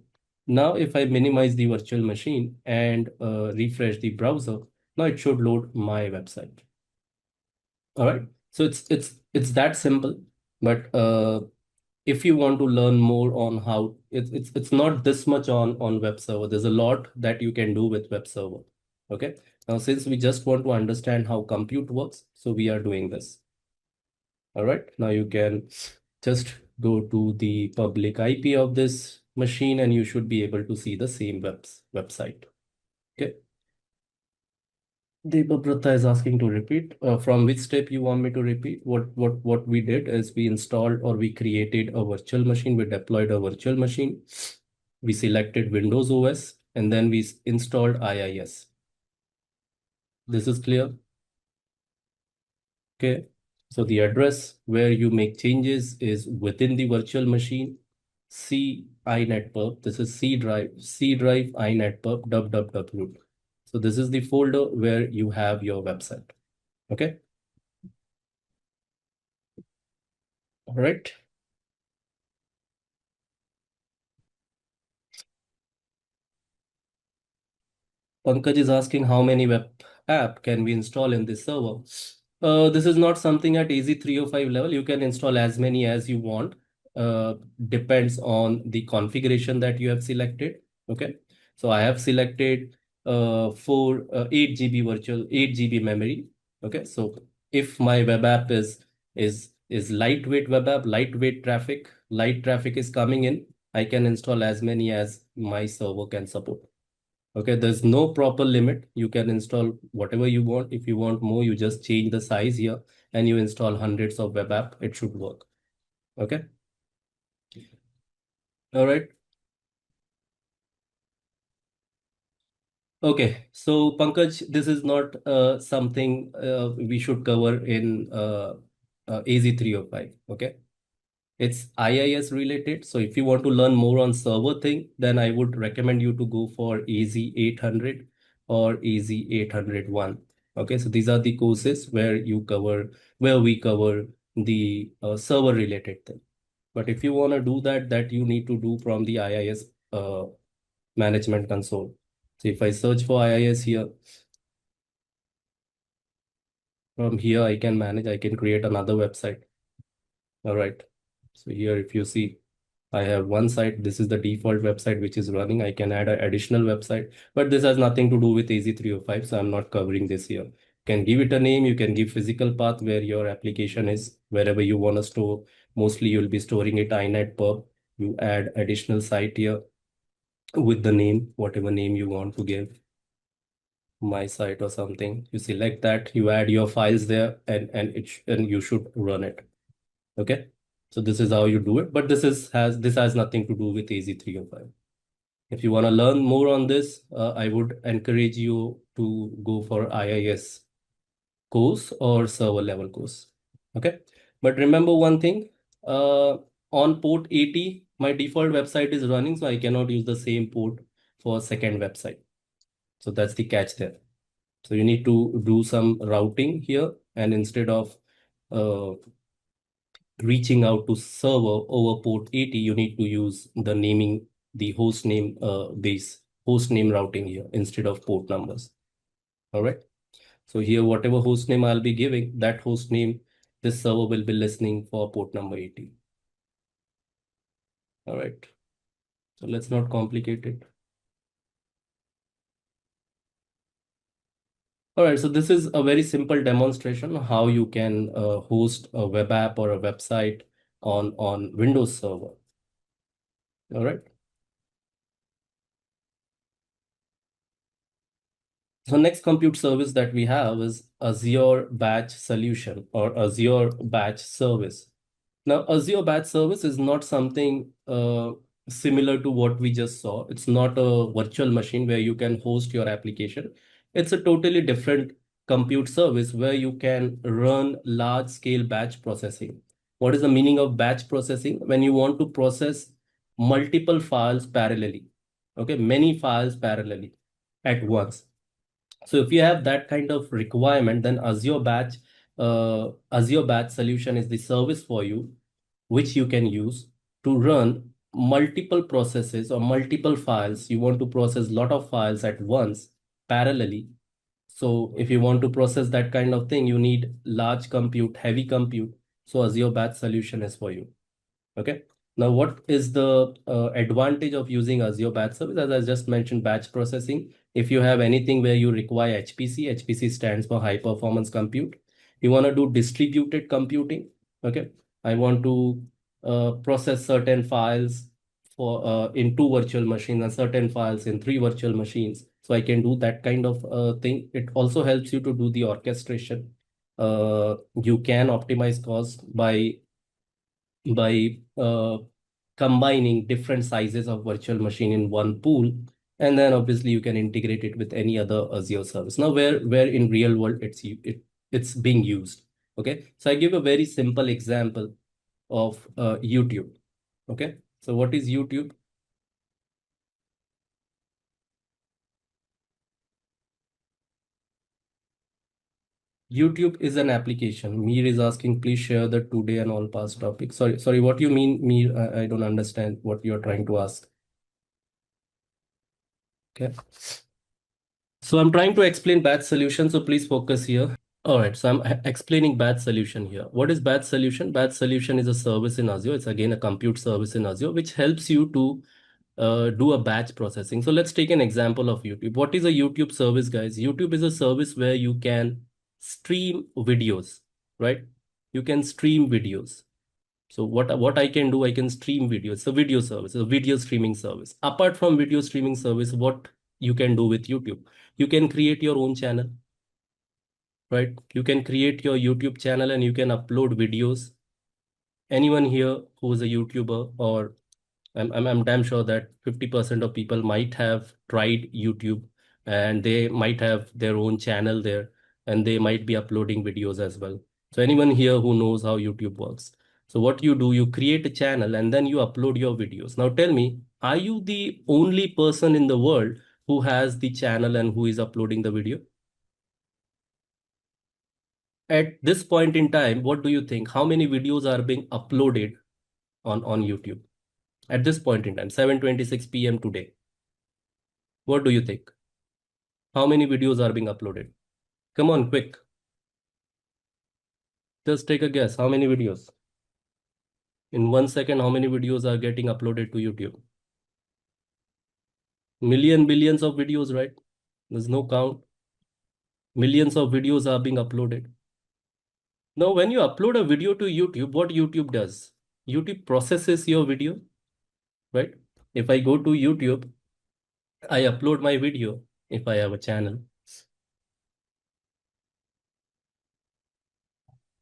now if I minimize the virtual machine and refresh the browser, now it should load my website. All right. So it's that simple. But if you want to learn more on how it's not this much on web server. There's a lot that you can do with web server. Okay. Now since we just want to understand how compute works, so we are doing this. All right. Now you can just go to the public IP of this machine and you should be able to see the same website. Okay. Debabrata is asking to repeat. From which step you want me to repeat? What we did is we installed or we created a virtual machine. We deployed a virtual machine. We selected Windows OS and then we installed IIS. This is clear. Okay. So the address where you make changes is within the virtual machine. C inetperf. This is C drive inetperf www. So this is the folder where you have your website. Okay. All right. Pankaj is asking how many web app can we install in this server? This is not something at AZ-305 level. You can install as many as you want. Depends on the configuration that you have selected. Okay. So I have selected for 8 GB virtual, 8 GB memory. Okay. So if my web app is lightweight web app, light traffic is coming in, I can install as many as my server can support. Okay, there's no proper limit. You can install whatever you want. If you want more, you just change the size here and you install hundreds of web app. It should work. Okay. All right. Okay. So Pankaj, this is not something we should cover in AZ-305. Okay. It's IIS related. So if you want to learn more on server thing, then I would recommend you to go for AZ-800 or AZ-801. Okay, so these are the courses where we cover the server related thing. But if you want to do that you need to do from the IIS management console. So if I search for IIS here, from here I can manage, I can create another website. All right. So here, if you see, I have one site. This is the default website which is running. I can add an additional website, but this has nothing to do with AZ-305, so I'm not covering this here. can give it a name. You can give physical path where your application is, wherever you want to store. Mostly you'll be storing it inet pub. You add additional site here with the name, whatever name you want to give, my site or something. You select that, you add your files there, and you should run it. Okay. So this is how you do it, but this has nothing to do with AZ-305. If you want to learn more on this, I would encourage you to go for IIS course or server level course. Okay. But remember one thing, uh, on port 80, my default website is running, so I cannot use the same port for second website. So that's the catch there. So you need to do some routing here, and instead of uh, reaching out to server over port 80, you need to use the naming, the host name base, host name routing here instead of port numbers. All right. So here, whatever host name I'll be giving, that host name, this server will be listening for port number 80. All right. So let's not complicate it. All right, so this is a very simple demonstration of how you can host a web app or a website on Windows Server. All right. So next compute service that we have is Azure Batch Solution or Azure Batch Service. Now, Azure Batch Service is not something similar to what we just saw. It's not a virtual machine where you can host your application. It's a totally different compute service where you can run large scale batch processing. What is the meaning of batch processing? When you want to process multiple files parallelly, okay, many files parallelly at once. So if you have that kind of requirement, then Azure Batch Solution is the service for you, which you can use to run multiple processes or multiple files. You want to process a lot of files at once parallelly. So if you want to process that kind of thing, you need large compute, heavy compute. So Azure Batch Solution is for you. Okay. Now, what is the advantage of using Azure Batch Service? As I just mentioned, batch processing. If you have anything where you require HPC, HPC stands for high performance compute. You want to do distributed computing. Okay. I want to process certain files for in 2 virtual machines and certain files in 3 virtual machines. So I can do that kind of thing. It also helps you to do the orchestration. You can optimize cost by combining different sizes of virtual machine in one pool, and then obviously you can integrate it with any other Azure service. Now, where in real world it's being used. Okay, so I give a very simple example of YouTube. Okay, so what is YouTube? YouTube is an application. Mir is asking, please share the today and all past topics. Sorry, what you mean, Mir? I don't understand what you're trying to ask. Okay. So I'm trying to explain batch solution, so please focus here. All right, so I'm explaining batch solution here. What is batch solution? Batch solution is a service in Azure. It's again a compute service in Azure, which helps you to do a batch processing. So let's take an example of YouTube. What is a YouTube service, guys? YouTube is a service where you can stream videos, right? You can stream videos. So what I can do, I can stream videos. It's a video service, it's a video streaming service. Apart from video streaming service, what you can do with YouTube? You can create your own channel, right? You can create your YouTube channel and you can upload videos. Anyone here who is a YouTuber, or I'm damn sure that 50% of people might have tried YouTube and they might have their own channel there and they might be uploading videos as well. So anyone here who knows how YouTube works. So what you do, you create a channel and then you upload your videos. Now tell me, are you the only person in the world who has the channel and who is uploading the video? At this point in time, what do you think? How many videos are being uploaded on YouTube? At this point in time, 7:26 p.m. today. What do you think? How many videos are being uploaded? Come on, quick. Just take a guess. How many videos? In 1 second, how many videos are getting uploaded to YouTube? Billions of videos, right? There's no count. Millions of videos are being uploaded. Now, when you upload a video to YouTube, what YouTube does? YouTube processes your video, right? If I go to YouTube, I upload my video if I have a channel.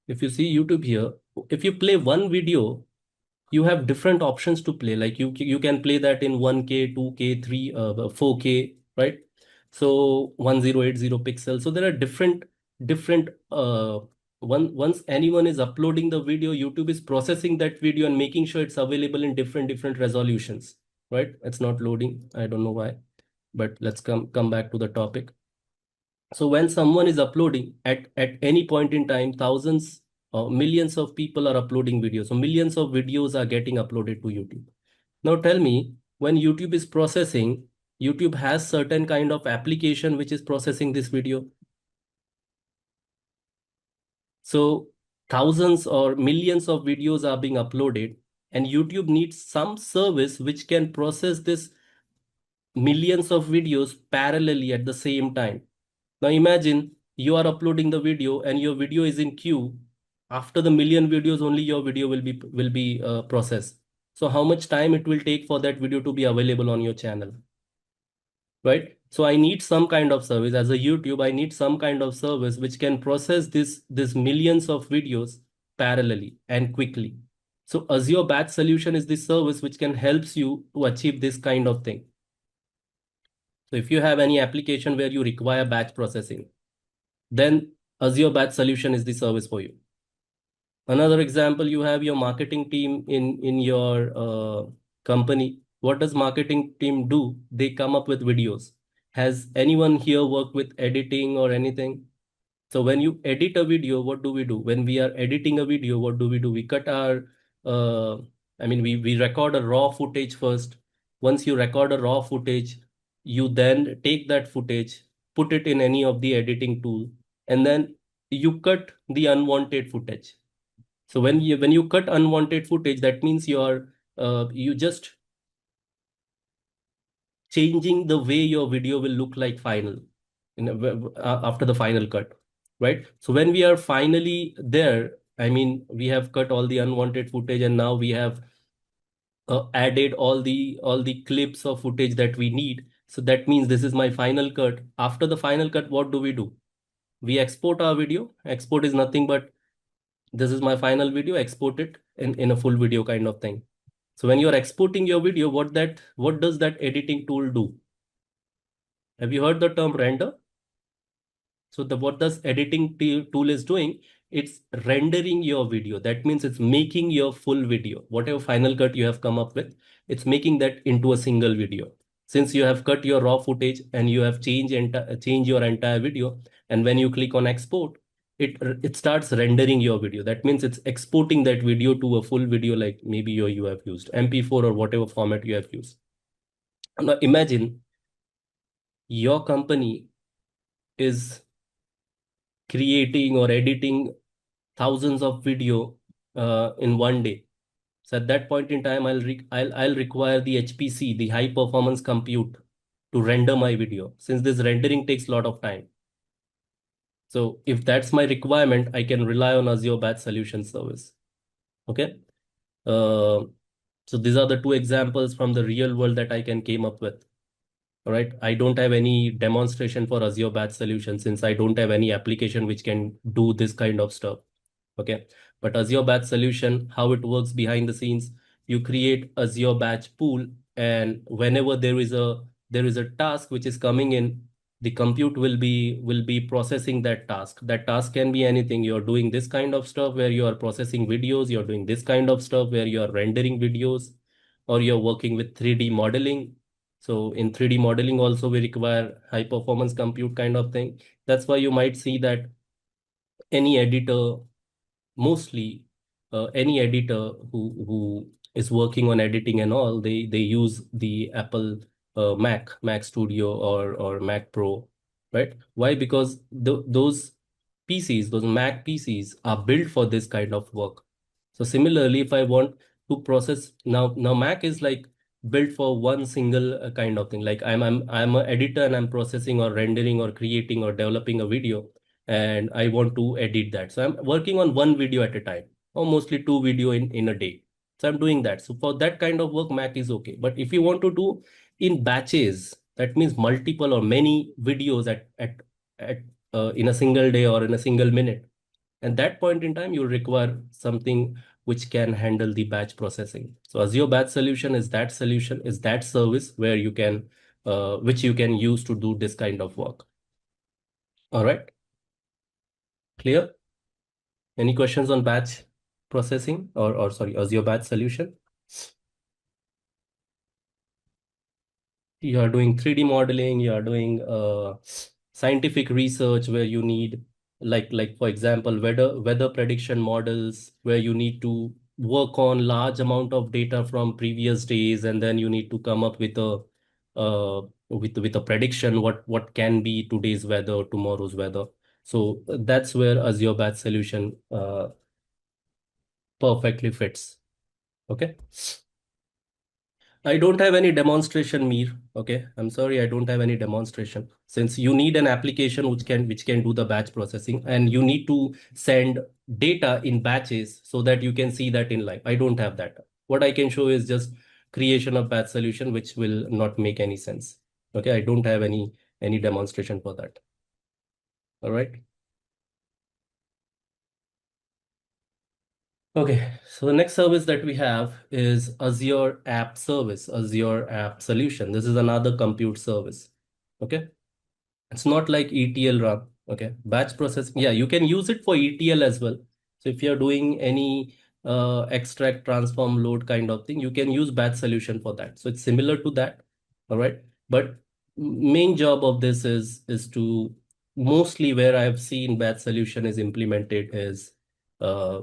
If you see YouTube here, if you play one video, you have different options to play. Like you can play that in 1K, 2K, 4K, right? So 1080 pixels. So there are different once anyone is uploading the video, YouTube is processing that video and making sure it's available in different resolutions, right? It's not loading. I don't know why, but let's come back to the topic. So when someone is uploading at any point in time, thousands or millions of people are uploading videos. So millions of videos are getting uploaded to YouTube. Now tell me, when YouTube is processing, YouTube has certain kind of application which is processing this video. So thousands or millions of videos are being uploaded, and YouTube needs some service which can process this millions of videos parallelly at the same time. Now imagine you are uploading the video and your video is in queue. After the million videos, only your video will be processed. So how much time it will take for that video to be available on your channel, right? So I need some kind of service as a YouTube. I need some kind of service which can process this millions of videos parallelly and quickly. So Azure Batch Solution is the service which can helps you to achieve this kind of thing. So if you have any application where you require batch processing, then Azure Batch Solution is the service for you. Another example, you have your marketing team in your company. What does marketing team do? They come up with videos. Has anyone here worked with editing or anything? So when you edit a video, what do we do? When we are editing a video, what do? We cut our, uh, we record a raw footage first. Once you record a raw footage, you then take that footage, put it in any of the editing tool, and then you cut the unwanted footage. So when you cut unwanted footage, that means you just changing the way your video will look like final after the final cut, right? So when we are finally there, we have cut all the unwanted footage, and now we have added all the clips of footage that we need. So that means this is my final cut. After the final cut, what do? We export our video. Export is nothing but this is my final video, export it in a full video kind of thing. So when you're exporting your video, what does that editing tool do? Have you heard the term render? So what does editing tool is doing? It's rendering your video. That means it's making your full video. Whatever final cut you have come up with, it's making that into a single video. Since you have cut your raw footage and you have changed your entire video, and when you click on export, it starts rendering your video. That means it's exporting that video to a full video, like maybe you have used MP4 or whatever format you have used. Now imagine your company is creating or editing thousands of video in one day. So at that point in time, I'll require the HPC, the high performance compute, to render my video, since this rendering takes a lot of time. So if that's my requirement, I can rely on Azure Batch Solution Service. Okay. So these are the two examples from the real world that I can came up with. All right. I don't have any demonstration for Azure Batch Solution, since I don't have any application which can do this kind of stuff. Okay. But Azure Batch Solution, how it works behind the scenes, you create Azure Batch pool, and whenever there is a task which is coming in, the compute will be processing that task. That task can be anything. You're doing this kind of stuff where you are processing videos, you're doing this kind of stuff where you are rendering videos, or you're working with 3D modeling. So in 3D modeling also we require high performance compute kind of thing. That's why you might see that any editor, mostly any editor who is working on editing and all, they use the Apple Mac Studio or Mac Pro, right? Why? Because those Mac PCs are built for this kind of work. So similarly, if I want to process now Mac is like built for one single kind of thing. Like I'm an editor and I'm processing or rendering or creating or developing a video, and I want to edit that. So I'm working on one video at a time, or mostly two video in a day. So I'm doing that. So for that kind of work, Mac is okay. But if you want to do in batches, that means multiple or many videos at in a single day or in a single minute. At that point in time, you require something which can handle the batch processing. So Azure Batch Solution is that solution, is that service where you can, which you can use to do this kind of work. All right. Clear? Any questions on batch processing or sorry, Azure Batch Solution? You are doing 3D modeling, you are doing scientific research where you need like for example weather prediction models where you need to work on large amount of data from previous days, and then you need to come up with a with a prediction what can be today's weather, tomorrow's weather. So that's where Azure Batch Solution perfectly fits. Okay. I don't have any demonstration, Mir. Okay, I'm sorry, I don't have any demonstration. Since you need an application which can do the batch processing, and you need to send data in batches so that you can see that in live. I don't have that. What I can show is just creation of batch solution, which will not make any sense. Okay, I don't have any demonstration for that. All right. Okay, so the next service that we have is Azure App Service, Azure App Solution. This is another compute service. Okay, it's not like ETL run. Okay, batch processing. Yeah, you can use it for ETL as well. So if you're doing any extract, transform, load kind of thing, you can use batch solution for that. So it's similar to that. All right, but main job of this is to mostly where I've seen batch solution is implemented is uh,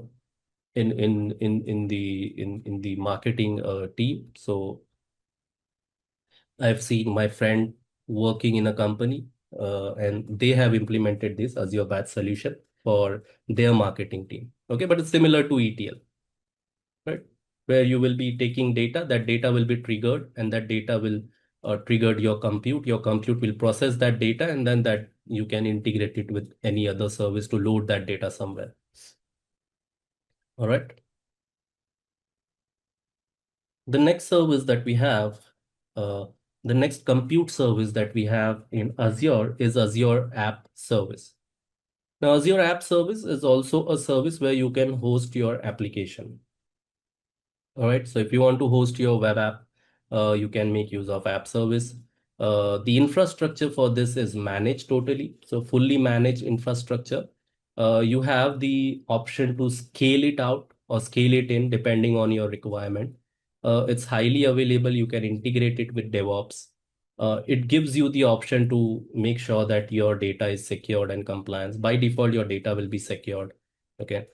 in the marketing team. So I've seen my friend working in a company, and they have implemented this Azure Batch solution for their marketing team. Okay, but it's similar to ETL, right? Where you will be taking data, that data will be triggered, and that data will trigger your compute. Your compute will process that data, and then that you can integrate it with any other service to load that data somewhere. All right. The next service that we have, uh, the next compute service that we have in Azure is Azure App Service. Now, Azure App Service is also a service where you can host your application. All right. So if you want to host your web app, you can make use of app service. The infrastructure for this is managed totally. So fully managed infrastructure. You have the option to scale it out or scale it in depending on your requirement. It's highly available. You can integrate it with DevOps. It gives you the option to make sure that your data is secured and compliant. By default, your data will be secured. Okay.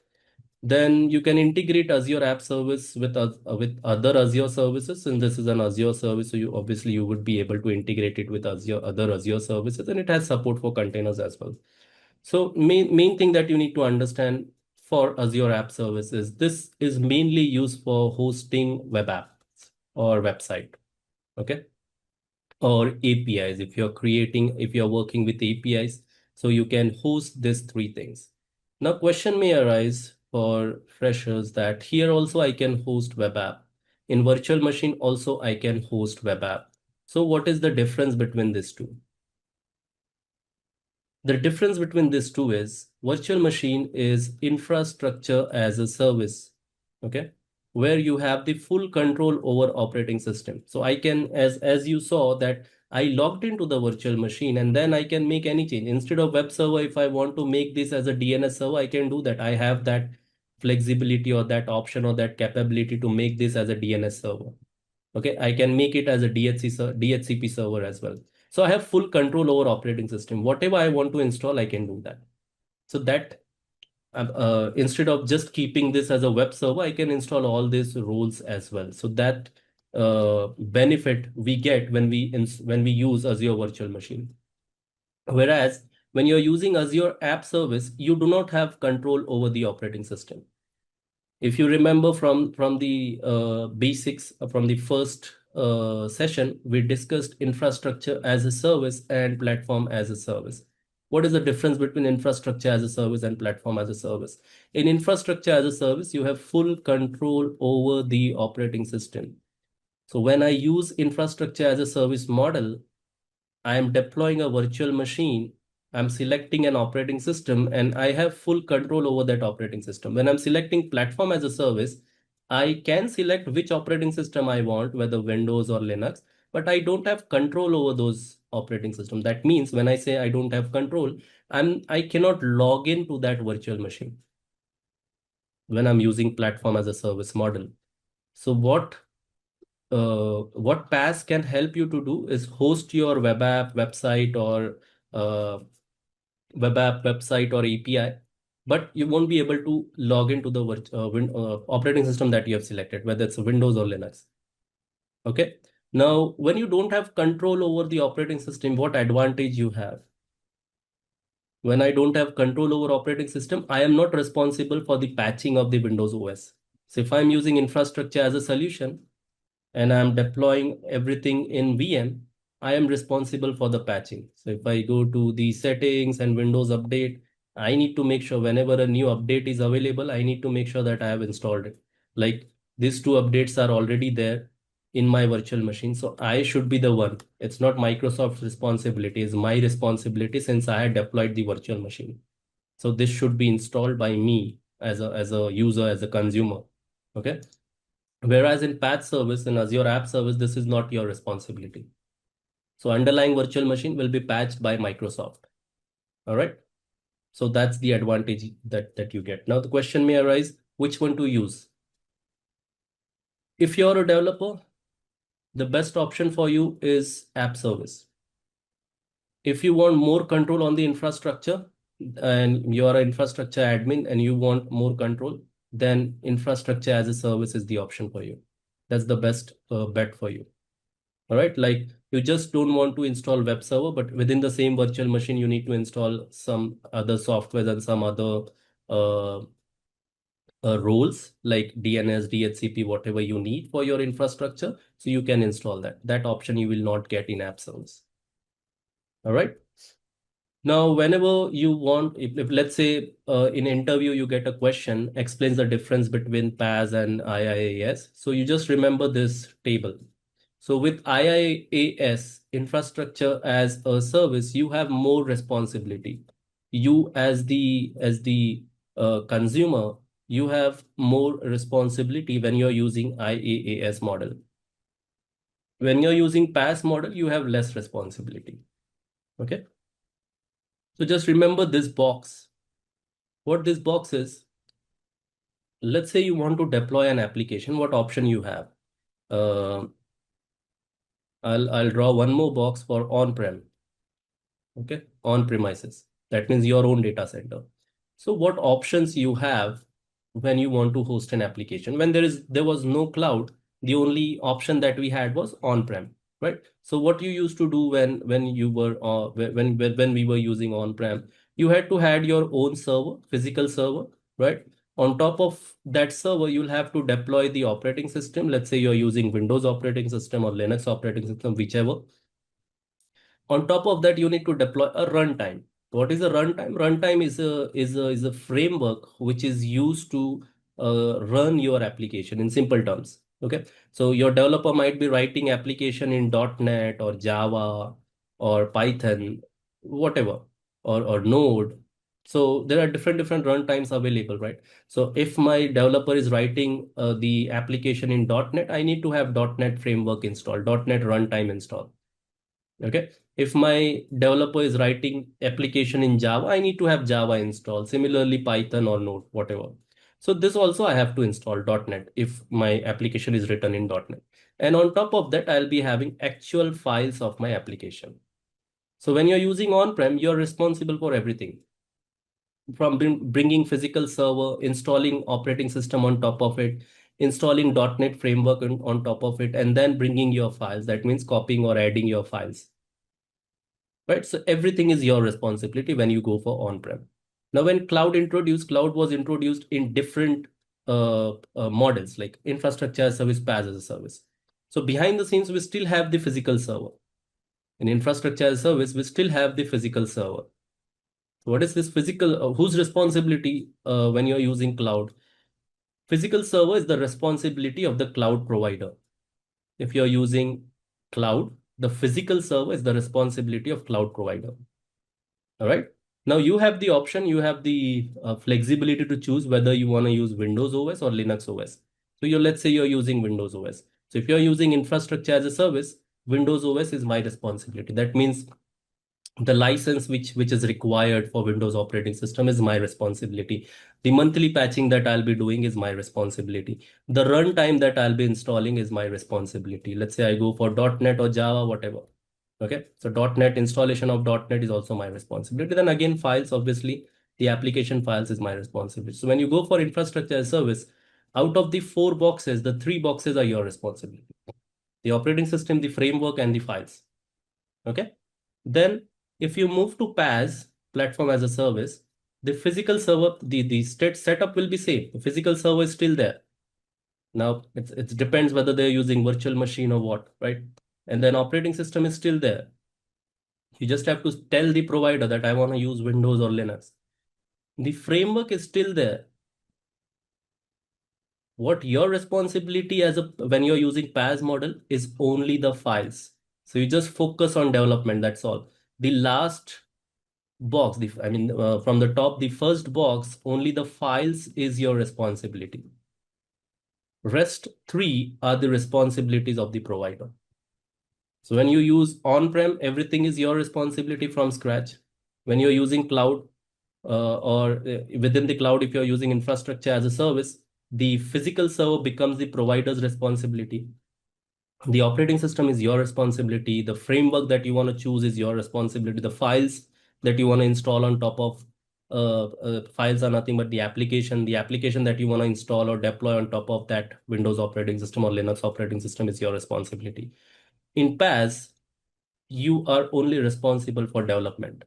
Then you can integrate Azure App Service with other Azure services, and this is an Azure service, so you obviously you would be able to integrate it with other Azure services, and it has support for containers as well. So main thing that you need to understand for Azure App Service is this is mainly used for hosting web apps or website, okay, or APIs. If you're working with APIs, so you can host these three things. Now, question may arise for freshers that here also I can host web app. In virtual machine also I can host web app. So what is the difference between these two? The difference between these two is virtual machine is infrastructure as a service, okay, where you have the full control over operating system. So I can, as you saw that I logged into the virtual machine and then I can make any change. Instead of web server, if I want to make this as a DNS server, I can do that. I have that flexibility or that option or that capability to make this as a DNS server. Okay, I can make it as a DHCP server as well. So I have full control over operating system. Whatever I want to install, I can do that. So that instead of just keeping this as a web server, I can install all these rules as well. So that benefit we get when we use Azure Virtual Machine. Whereas when you're using Azure App Service, you do not have control over the operating system. If you remember from the basics from the first session, we discussed infrastructure as a service and platform as a service. What is the difference between infrastructure as a service and platform as a service? In infrastructure as a service, you have full control over the operating system. So when I use infrastructure as a service model, I am deploying a virtual machine, I'm selecting an operating system, and I have full control over that operating system. When I'm selecting platform as a service, I can select which operating system I want, whether Windows or Linux, but I don't have control over those operating systems. That means when I say I don't have control, I cannot log into that virtual machine when I'm using platform as a service model. So what PaaS can help you to do is host your web app, website, or API, but you won't be able to log into the operating system that you have selected, whether it's Windows or Linux. Okay. Now, when you don't have control over the operating system, what advantage you have? When I don't have control over operating system, I am not responsible for the patching of the Windows OS. So if I'm using infrastructure as a solution, and I'm deploying everything in VM, I am responsible for the patching. So if I go to the settings and Windows update, I need to make sure whenever a new update is available, I need to make sure that I have installed it. Like these two updates are already there in my virtual machine. So I should be the one. It's not Microsoft's responsibility, it's my responsibility since I had deployed the virtual machine. So this should be installed by me as a user, as a consumer. Okay. Whereas in patch service, in Azure App Service, this is not your responsibility. So underlying virtual machine will be patched by Microsoft. All right. So that's the advantage that you get. Now the question may arise, which one to use? If you're a developer, the best option for you is app service. If you want more control on the infrastructure and you're an infrastructure admin and you want more control, then infrastructure as a service is the option for you. That's the best bet for you. All right, like you just don't want to install web server, but within the same virtual machine, you need to install some other software and some other uh, roles like DNS, DHCP, whatever you need for your infrastructure. So you can install that. That option you will not get in app service. All right. Now, whenever you want, if let's say in interview you get a question, explains the difference between PaaS and IaaS. So you just remember this table. So with IaaS, infrastructure as a service, you have more responsibility. You as the consumer, you have more responsibility when you're using IaaS model. When you're using PaaS model, you have less responsibility. Okay. So just remember this box. What this box is, let's say you want to deploy an application, what option you have? I'll draw one more box for on-prem. Okay, on premises. That means your own data center. So what options you have when you want to host an application? When there was no cloud, the only option that we had was on-prem, right? So what you used to do when you were when we were using on-prem, you had to have your own server, physical server, right? On top of that server, you'll have to deploy the operating system. Let's say you're using Windows operating system or Linux operating system, whichever. On top of that, you need to deploy a runtime. What is a runtime? Runtime is a framework which is used to run your application in simple terms. Okay, so your developer might be writing application in .NET or Java or Python, whatever, or Node. So there are different runtimes available, right? So if my developer is writing the application in .NET, I need to have .NET framework installed, .NET runtime installed. Okay. If my developer is writing application in Java, I need to have Java installed. Similarly, Python or Node, whatever. So this also I have to install .NET if my application is written in .NET. And on top of that, I'll be having actual files of my application. So when you're using on-prem, you're responsible for everything. From bringing physical server, installing operating system on top of it, installing .NET framework on top of it, and then bringing your files. That means copying or adding your files. Right? So everything is your responsibility when you go for on-prem. Now, when cloud was introduced in different models like infrastructure as a service, PaaS as a service. So behind the scenes, we still have the physical server. In infrastructure as a service, we still have the physical server. So what is this physical, whose responsibility when you're using cloud? Physical server is the responsibility of the cloud provider. If you're using cloud, the physical server is the responsibility of cloud provider. All right. Now you have the option, you have the flexibility to choose whether you want to use Windows OS or Linux OS. So let's say you're using Windows OS. So if you're using infrastructure as a service, Windows OS is my responsibility. That means the license which is required for Windows operating system is my responsibility. The monthly patching that I'll be doing is my responsibility. The runtime that I'll be installing is my responsibility. Let's say I go for .NET or Java, whatever. Okay, so .NET installation of .NET is also my responsibility. Then again, files, obviously, the application files is my responsibility. So when you go for infrastructure as service, out of the 4 boxes, the 3 boxes are your responsibility. The operating system, the framework, and the files. Okay, then if you move to PaaS, platform as a service, the physical server, the state setup will be same. The physical server is still there. Now it depends whether they're using virtual machine or what, right? And then operating system is still there. You just have to tell the provider that I want to use Windows or Linux. The framework is still there. What your responsibility when you're using PaaS model is only the files. So you just focus on development. That's all. The last box, from the top, the first box, only the files is your responsibility. Rest 3 are the responsibilities of the provider. So when you use on-prem, everything is your responsibility from scratch. When you're using cloud or within the cloud, if you're using infrastructure as a service, the physical server becomes the provider's responsibility. The operating system is your responsibility. The framework that you want to choose is your responsibility. The files that you want to install on top of files are nothing but the application. The application that you want to install or deploy on top of that Windows operating system or Linux operating system is your responsibility. In PaaS, you are only responsible for development.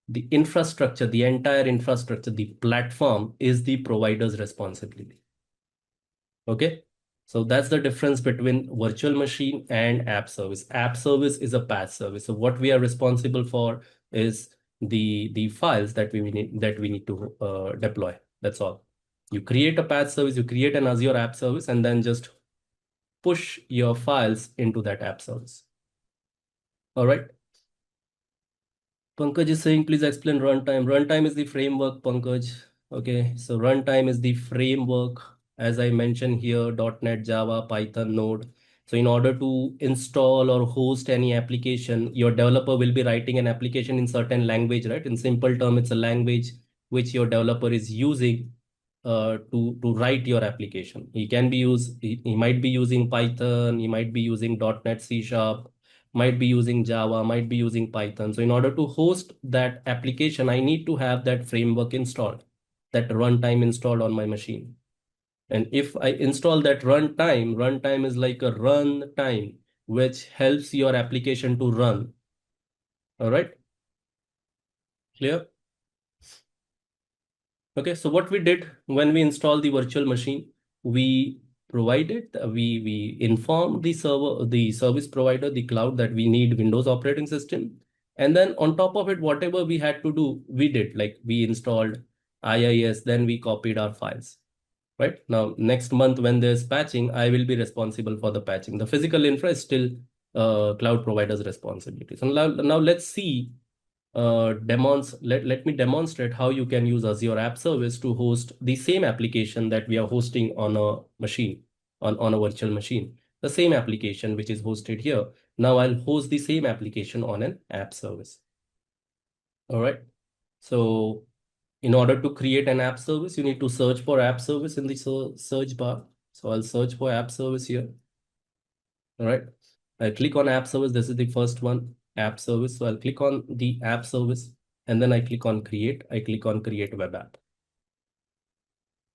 The infrastructure, the entire infrastructure, the platform is the provider's responsibility. Okay. So that's the difference between virtual machine and app service. App service is a PaaS service. So what we are responsible for is the files that we need to deploy. That's all. You create a PaaS service, you create an Azure app service, and then just push your files into that app service. All right. Pankaj is saying, please explain runtime. Runtime is the framework, Pankaj. Okay, so runtime is the framework, as I mentioned here, .NET, Java, Python, Node. So in order to install or host any application, your developer will be writing an application in certain language, right? In simple term, it's a language which your developer is using to write your application. He might be using Python, he might be using .NET C#, might be using Java, might be using Python. So in order to host that application, I need to have that framework installed, that runtime installed on my machine. And if I install that runtime is like a run time, which helps your application to run. All right. Clear? Okay, so what we did when we installed the virtual machine, we informed the service provider, the cloud, that we need Windows operating system. And then on top of it, whatever we had to do, we did. Like we installed IIS, then we copied our files. Right now, next month when there's patching, I will be responsible for the patching. The physical infra is still cloud provider's responsibility. So now let's see let me demonstrate how you can use Azure App Service to host the same application that we are hosting on a machine, on a virtual machine. The same application which is hosted here. Now I'll host the same application on an app service. All right. So in order to create an app service, you need to search for app service in the search bar. So I'll search for app service here. All right. I click on app service. This is the first one, app service. So I'll click on the app service and then I click on create. I click on create web app.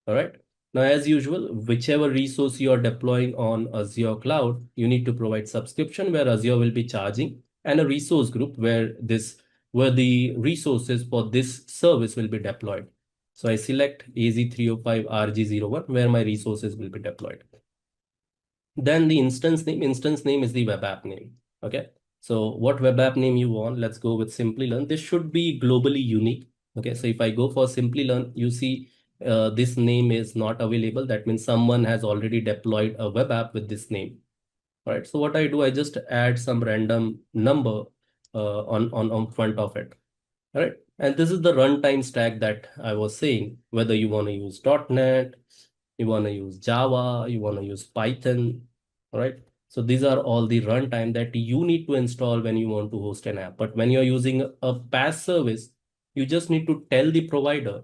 All right. Now, as usual, whichever resource you are deploying on Azure cloud, you need to provide subscription where Azure will be charging, and a resource group where the resources for this service will be deployed. So I select AZ-305 RG01 where my resources will be deployed. Then the instance name is the web app name. Okay. So what web app name you want? Let's go with Simplilearn. This should be globally unique. Okay. So if I go for Simplilearn, you see this name is not available. That means someone has already deployed a web app with this name. All right. So what I do, I just add some random number on front of it. All right. And this is the runtime stack that I was saying, whether you want to use .NET, you want to use Java, you want to use Python. All right. So these are all the runtime that you need to install when you want to host an app. But when you're using a PaaS service, you just need to tell the provider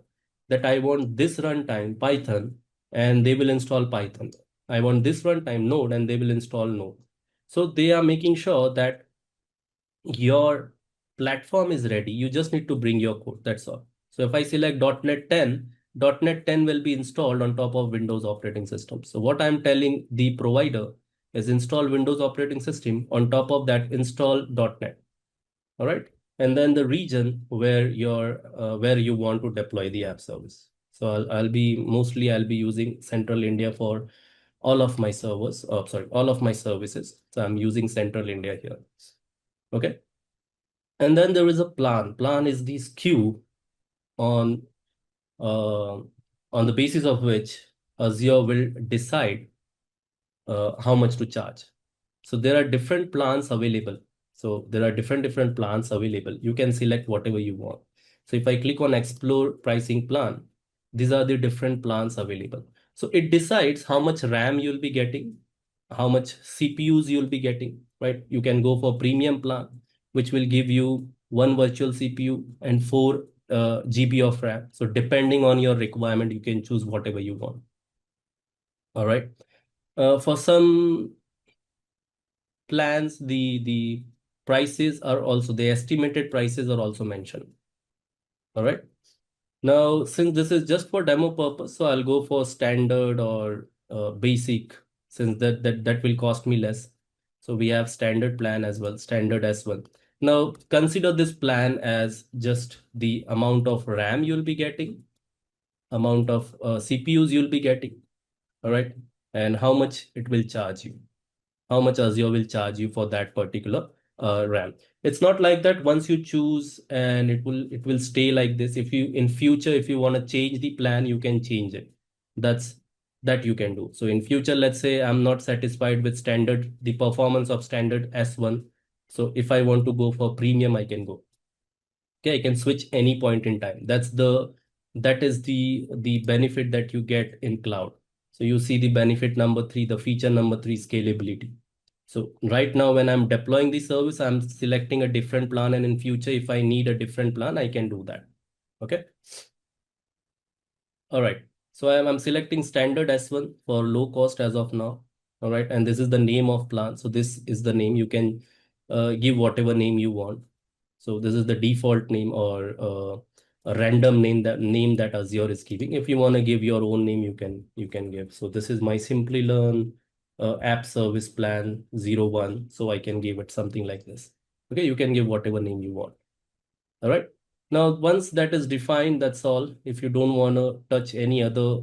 that I want this runtime Python and they will install Python. I want this runtime Node and they will install Node. So they are making sure that your platform is ready. You just need to bring your code. That's all. So if I select .NET 10, .NET 10 will be installed on top of Windows operating system. So what I'm telling the provider is install Windows operating system on top of that install .NET. All right. And then the region where where you want to deploy the app service. So I'll be using Central India for all of my servers. Oh, sorry, all of my services. So I'm using Central India here. Okay. And then there is a plan. Plan is this queue on uh, on the basis of which Azure will decide how much to charge. So there are different plans available. So there are different plans available. You can select whatever you want. So if I click on explore pricing plan, these are the different plans available. So it decides how much RAM you'll be getting, how much CPUs you'll be getting, right? You can go for premium plan, which will give you one virtual CPU and 4 GB of RAM. So depending on your requirement, you can choose whatever you want. All right. For some plans, the prices are also, the estimated prices are also mentioned. All right. Now, since this is just for demo purpose, so I'll go for standard or basic, since that will cost me less. So we have standard plan as well, standard as well. Now, consider this plan as just the amount of RAM you'll be getting, amount of CPUs you'll be getting, all right, and how much it will charge you, how much Azure will charge you for that particular RAM. It's not like that once you choose and it will stay like this. If you in future, if you want to change the plan, you can change it. That's that you can do. So in future, let's say I'm not satisfied with standard, the performance of standard S1. So if I want to go for premium, I can go. Okay, I can switch any point in time. That is the benefit that you get in cloud. So you see the benefit number 3, the feature number 3, scalability. So right now when I'm deploying the service, I'm selecting a different plan, and in future, if I need a different plan, I can do that. Okay. All right. So I'm selecting standard S1 for low cost as of now. All right. And this is the name of plan. So this is the name. You can give whatever name you want. So this is the default name or a random name that Azure is giving. If you want to give your own name, you can give. So this is my Simplilearn app service plan 01. So I can give it something like this. Okay, you can give whatever name you want. All right. Now, once that is defined, that's all. If you don't want to touch any other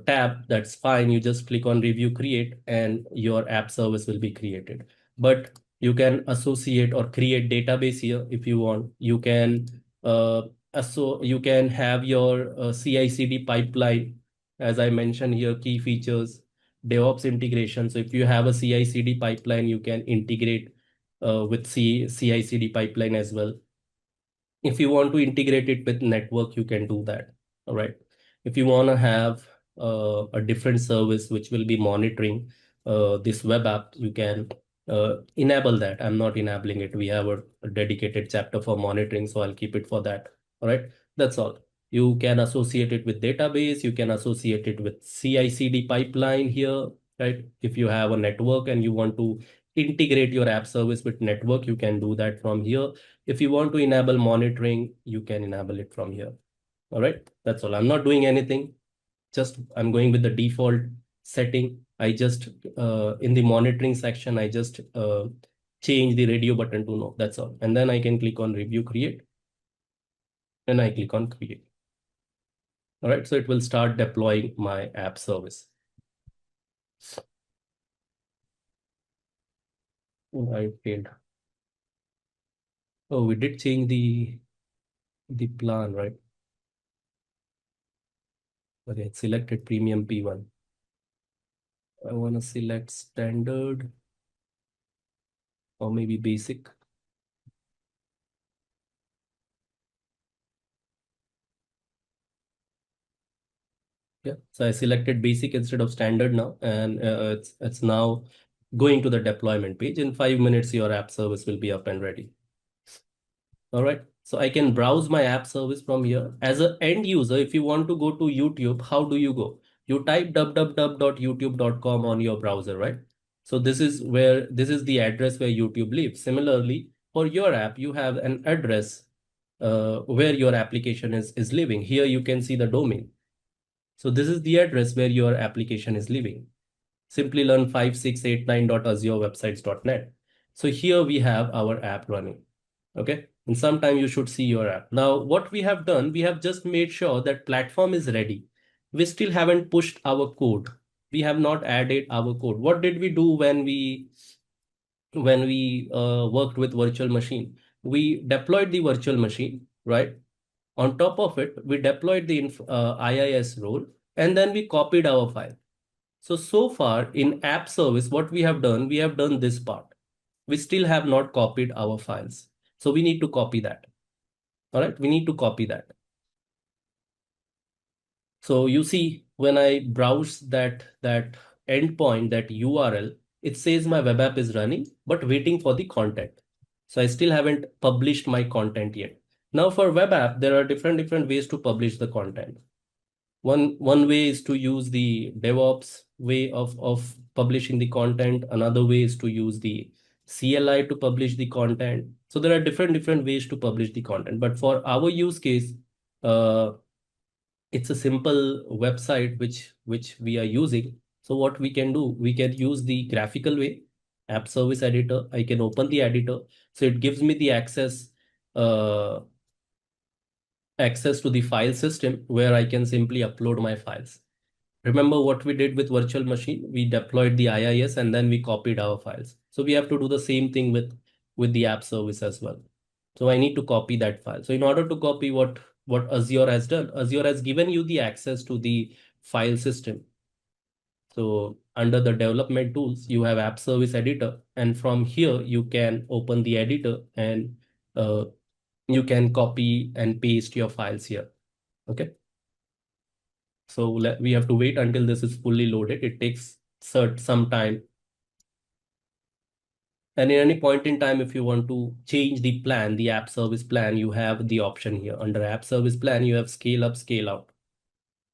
tab, that's fine. You just click on review create and your app service will be created. But you can associate or create database here if you want. You can you can have your CI/CD pipeline, as I mentioned here, key features, DevOps integration. So if you have a CI/CD pipeline, you can integrate with CI/CD pipeline as well. If you want to integrate it with network, you can do that. All right. If you want to have a different service which will be monitoring this web app, you can enable that. I'm not enabling it. We have a dedicated chapter for monitoring, so I'll keep it for that. All right. That's all. You can associate it with database. You can associate it with CI/CD pipeline here, right? If you have a network and you want to integrate your app service with network, you can do that from here. If you want to enable monitoring, you can enable it from here. All right, that's all. I'm not doing anything. Just I'm going with the default setting. I just in the monitoring section, I just change the radio button to no. That's all. And then I can click on review create. And I click on create. All right, so it will start deploying my app service. I failed. Oh, we did change the plan, right? Okay, it's selected premium P1. I want to select standard or maybe basic. Yeah, so I selected basic instead of standard now, and it's now going to the deployment page. In 5 minutes, your app service will be up and ready. All right. So I can browse my app service from here. As an end user, if you want to go to YouTube, how do you go? You type www.youtube.com on your browser, right? So this is the address where YouTube lives. Similarly, for your app, you have an address where your application is living. Here you can see the domain. So this is the address where your application is living. Simplilearn5689.azureWebsites.net. So here we have our app running. Okay. And sometime you should see your app. Now, what we have done, we have just made sure that platform is ready. We still haven't pushed our code. We have not added our code. What did we do when we worked with virtual machine? We deployed the virtual machine, right? On top of it, we deployed the IIS role, and then we copied our file. So far in app service, what we have done this part. We still have not copied our files. So we need to copy that. All right, we need to copy that. So you see, when I browse that endpoint, that URL, it says my web app is running, but waiting for the content. So I still haven't published my content yet. Now for web app, there are different ways to publish the content. One way is to use the DevOps way of publishing the content. Another way is to use the CLI to publish the content. So there are different ways to publish the content. But for our use case, uh, it's a simple website which we are using. So what we can do, we can use the graphical way, app service editor. I can open the editor. So it gives me the uh, access to the file system where I can simply upload my files. Remember what we did with virtual machine? We deployed the IIS and then we copied our files. So we have to do the same thing with the app service as well. So I need to copy that file. So in order to copy what Azure has done, Azure has given you the access to the file system. So under the development tools, you have app service editor, and from here you can open the editor and uh, you can copy and paste your files here. Okay. So we have to wait until this is fully loaded. It takes some time. And at any point in time, if you want to change the plan, the app service plan, you have the option here. Under app service plan, you have scale up, scale out.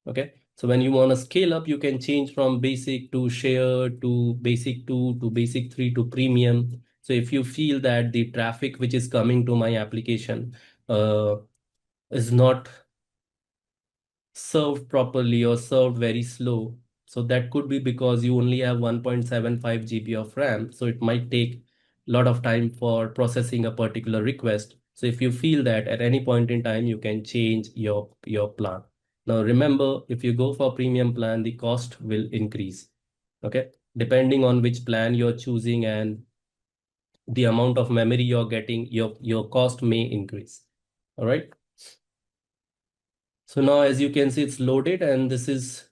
Okay. So when you want to scale up, you can change from basic to shared to basic 2 to basic 3 to premium. So if you feel that the traffic which is coming to my application is not served properly or served very slow. So that could be because you only have 1.75 GB of RAM. So it might take a lot of time for processing a particular request. So if you feel that at any point in time, you can change your plan. Now remember, if you go for premium plan, the cost will increase. Okay. Depending on which plan you're choosing and the amount of memory you're getting, your cost may increase. All right. So now as you can see, it's loaded, and this is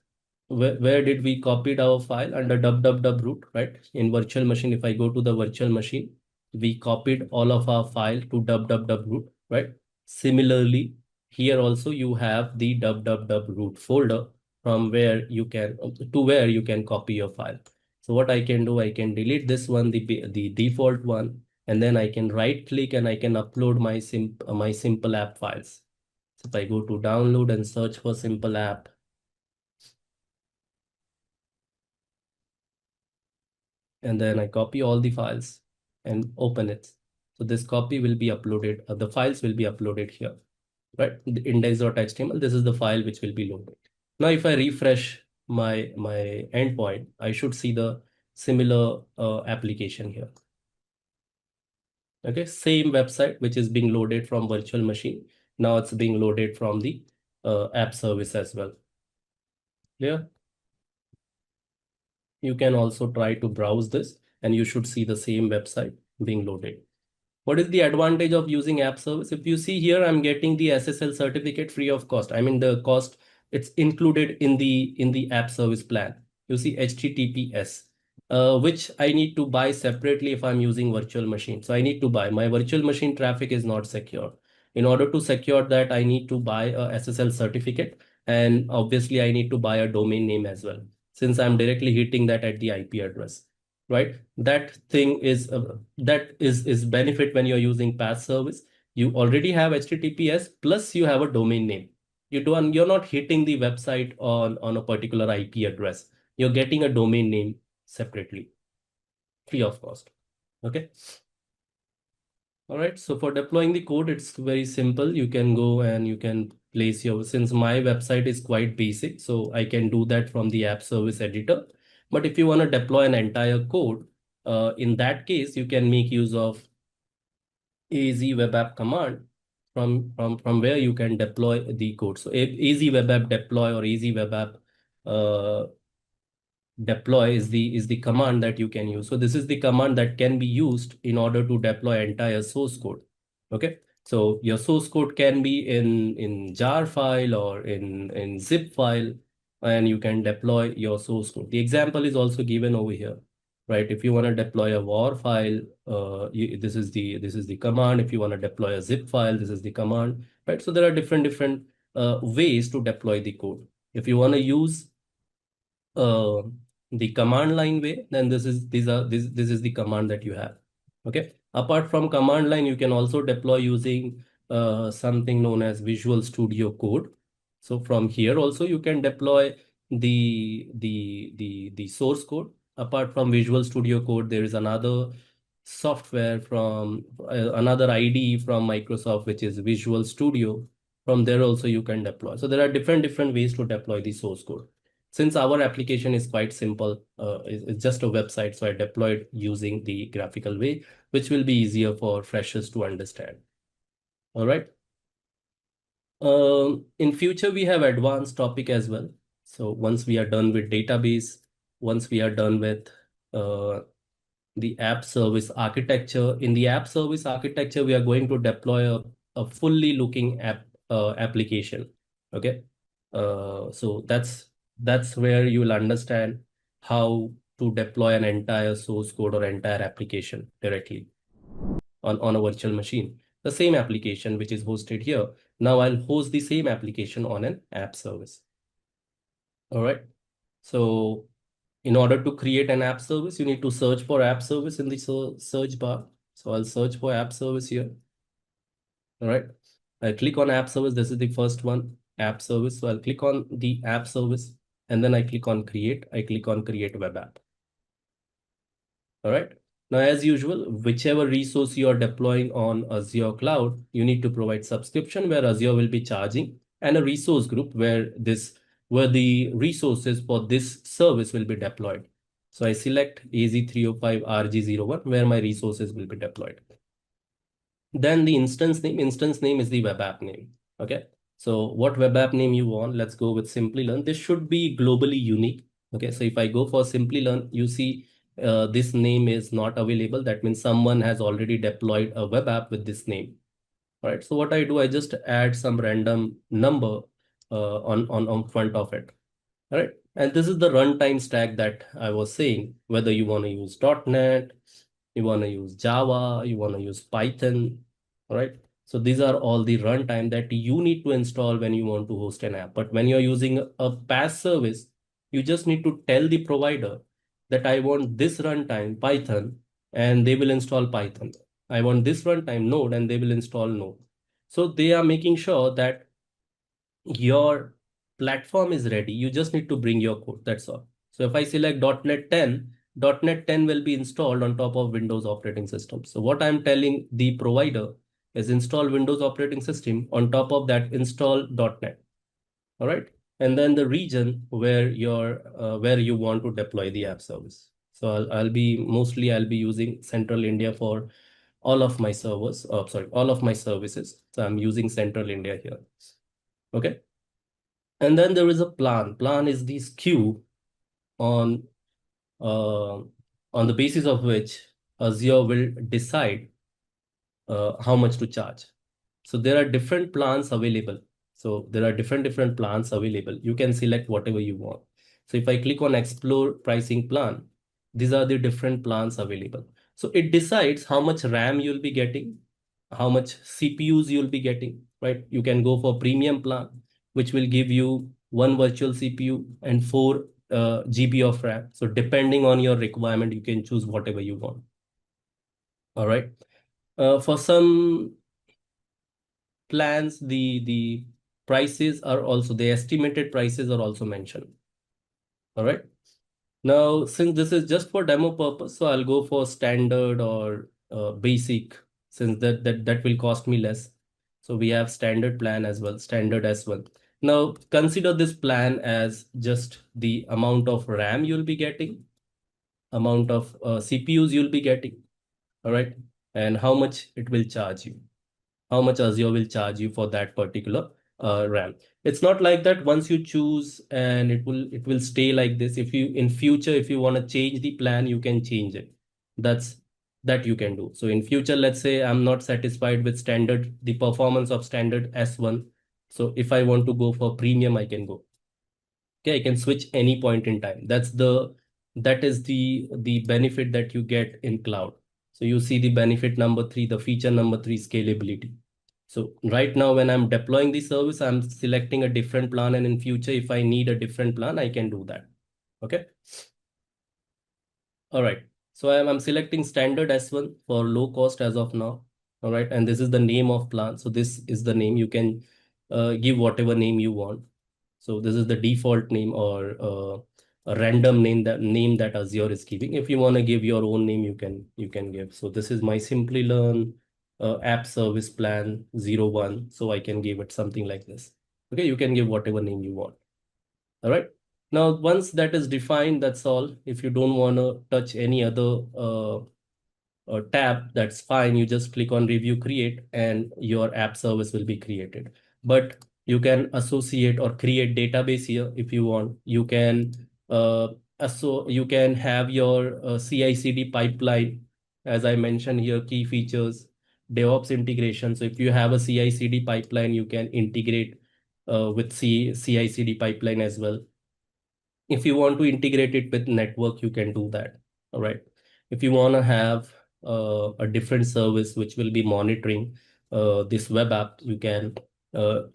where did we copied our file under www root, right? In virtual machine, if I go to the virtual machine, we copied all of our file to www root, right? Similarly, here also you have the www root folder from where you can to where you can copy your file. So what I can do, I can delete this one, the default one, and then I can right click and I can upload my simple app files. So if I go to download and search for simple app, and then I copy all the files and open it. So this copy will be uploaded, the files will be uploaded here, right? The index.html, this is the file which will be loaded. Now, if I refresh my endpoint, I should see the similar application here. Okay, same website which is being loaded from virtual machine. Now it's being loaded from the app service as well. Clear? You can also try to browse this. and you should see the same website being loaded. What is the advantage of using app service? If you see here, I'm getting the SSL certificate free of cost. I mean, the cost, it's included in the app service plan. You see HTTPS, which I need to buy separately if I'm using virtual machine. So I need to buy. My virtual machine traffic is not secure. In order to secure that, I need to buy a SSL certificate. And obviously, I need to buy a domain name as well, since I'm directly hitting that at the IP address, right? That thing is benefit when you're using PaaS service. You already have HTTPS plus you have a domain name. You're not hitting the website on a particular IP address. You're getting a domain name separately, free of cost. Okay. All right. So for deploying the code, it's very simple. You can go and you can place since my website is quite basic, so I can do that from the app service editor. But if you want to deploy an entire code, in that case, you can make use of AZ web app command from where you can deploy the code. So AZ web app deploy or AZ web app uh, deploy is the command that you can use. So this is the command that can be used in order to deploy entire source code. Okay. So your source code can be in jar file or in zip file, and you can deploy your source code. The example is also given over here, right? If you want to deploy a war file, this is the command. If you want to deploy a zip file, this is the command, right? So there are different ways to deploy the code. If you want to use uh, the command line way, then this is the command that you have. Okay. Apart from command line, you can also deploy using something known as Visual Studio Code. So from here also you can deploy the source code. Apart from Visual Studio Code, there is another software from another IDE from Microsoft, which is Visual Studio. From there also you can deploy. So there are different ways to deploy the source code. Since our application is quite simple, it's just a website, so I deployed using the graphical way, which will be easier for freshers to understand. All right. In future, we have advanced topic as well. So once we are done with database, once we are done with the app service architecture, in the app service architecture, we are going to deploy a fully looking application. Okay. So that's where you will understand how to deploy an entire source code or entire application directly on a virtual machine. The same application which is hosted here. Now I'll host the same application on an app service. All right. So in order to create an app service, you need to search for app service in the search bar. So I'll search for app service here. All right. I click on app service. This is the first one, app service. So I'll click on the app service and then I click on create. I click on create web app. All right. Now, as usual, whichever resource you are deploying on Azure cloud, you need to provide subscription where Azure will be charging, and a resource group where the resources for this service will be deployed. So I select AZ-305 RG01 where my resources will be deployed. Then the instance name is the web app name. Okay. So what web app name you want? Let's go with Simplilearn. This should be globally unique. Okay. So if I go for Simplilearn, you see this name is not available. That means someone has already deployed a web app with this name. All right. So what I do, I just add some random number on front of it. All right. And this is the runtime stack that I was saying, whether you want to use .NET, you want to use Java, you want to use Python. All right. So these are all the runtime that you need to install when you want to host an app. But when you're using a PaaS service, you just need to tell the provider that I want this runtime Python and they will install Python. I want this runtime Node and they will install Node. So they are making sure that your platform is ready. You just need to bring your code. That's all. So if I select .NET 10, .NET 10 will be installed on top of Windows operating system. So what I'm telling the provider is install Windows operating system on top of that install .NET. All right. And then the region where where you want to deploy the app service. So I'll be using Central India for all of my servers. All of my services. So I'm using Central India here. Okay. And then there is a plan. Plan is this queue on on the basis of which Azure will decide how much to charge. So there are different plans available. So there are different plans available. You can select whatever you want. So if I click on explore pricing plan, these are the different plans available. So it decides how much RAM you'll be getting, how much CPUs you'll be getting, right? You can go for premium plan, which will give you one virtual CPU and 4 GB of RAM. So depending on your requirement, you can choose whatever you want. All right. For some plans, the prices are also, the estimated prices are also mentioned. All right. Now, since this is just for demo purpose, so I'll go for standard or basic, since that will cost me less. So we have standard plan as well, standard as well. Now consider this plan as just the amount of RAM you'll be getting, amount of CPUs you'll be getting, all right, and how much it will charge you, how much Azure will charge you for that particular RAM. It's not like that once you choose and it will stay like this. If you in future, if you want to change the plan, you can change it. That's that you can do. So in future, let's say I'm not satisfied with standard, the performance of standard S1. So if I want to go for premium, I can go. Okay, I can switch any point in time. That is the benefit that you get in cloud. So you see the benefit number 3, the feature number 3, scalability. So right now when I'm deploying the service, I'm selecting a different plan, and in future, if I need a different plan, I can do that. Okay. All right. So I'm selecting standard S1 for low cost as of now. All right. And this is the name of plan. So this is the name. You can give whatever name you want. So this is the default name or a random name that Azure is giving. If you want to give your own name, you can give. So this is my Simplilearn app service plan 01. So I can give it something like this. Okay, you can give whatever name you want. All right. Now, once that is defined, that's all. If you don't want to touch any other tab, that's fine. You just click on review create and your app service will be created. But you can associate or create database here if you want. You can you can have your CI/CD pipeline, as I mentioned here, key features, DevOps integration. So if you have a CI/CD pipeline, you can integrate with CI/CD pipeline as well. If you want to integrate it with network, you can do that. All right. If you want to have a different service which will be monitoring this web app, you can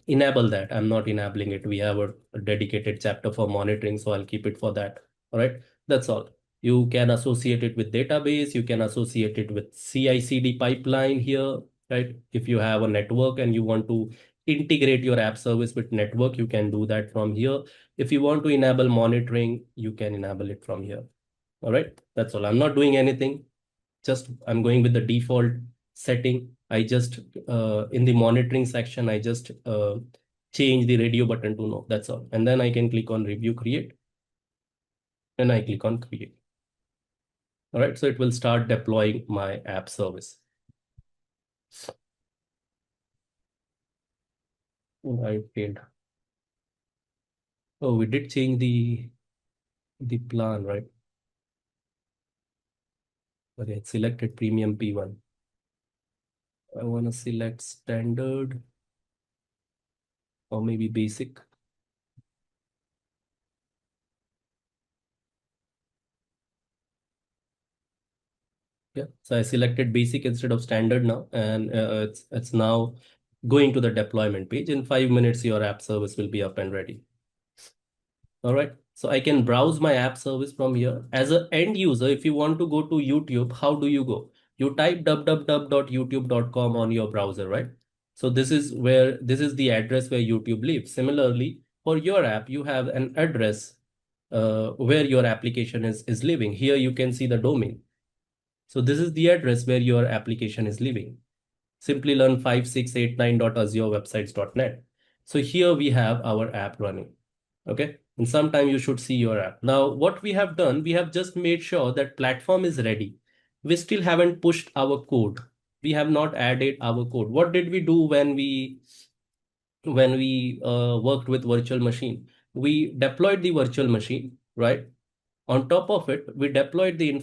enable that. I'm not enabling it. We have a dedicated chapter for monitoring, so I'll keep it for that. All right. That's all. You can associate it with database. You can associate it with CI/CD pipeline here, right? If you have a network and you want to integrate your app service with network, you can do that from here. If you want to enable monitoring, you can enable it from here. All right, that's all. I'm not doing anything. Just I'm going with the default setting. I just in the monitoring section, I just change the radio button to no. That's all. And then I can click on review create. And I click on create. All right, so it will start deploying my app service. I failed. Oh, we did change the plan, right? Okay, it's selected premium P1. I want to select standard or maybe basic. Yeah, so I selected basic instead of standard now, and it's now going to the deployment page. In 5 minutes, your app service will be up and ready. All right. So I can browse my app service from here. As an end user, if you want to go to YouTube, how do you go? You type www.youtube.com on your browser, right? So this is the address where YouTube lives. Similarly, for your app, you have an address where your application is living. Here you can see the domain. So this is the address where your application is living. Simplilearn5689.azureWebsites.net. So here we have our app running. Okay. And sometime you should see your app. Now, what we have done, we have just made sure that platform is ready. We still haven't pushed our code. We have not added our code. What did we do when we worked with virtual machine? We deployed the virtual machine, right? On top of it, we deployed the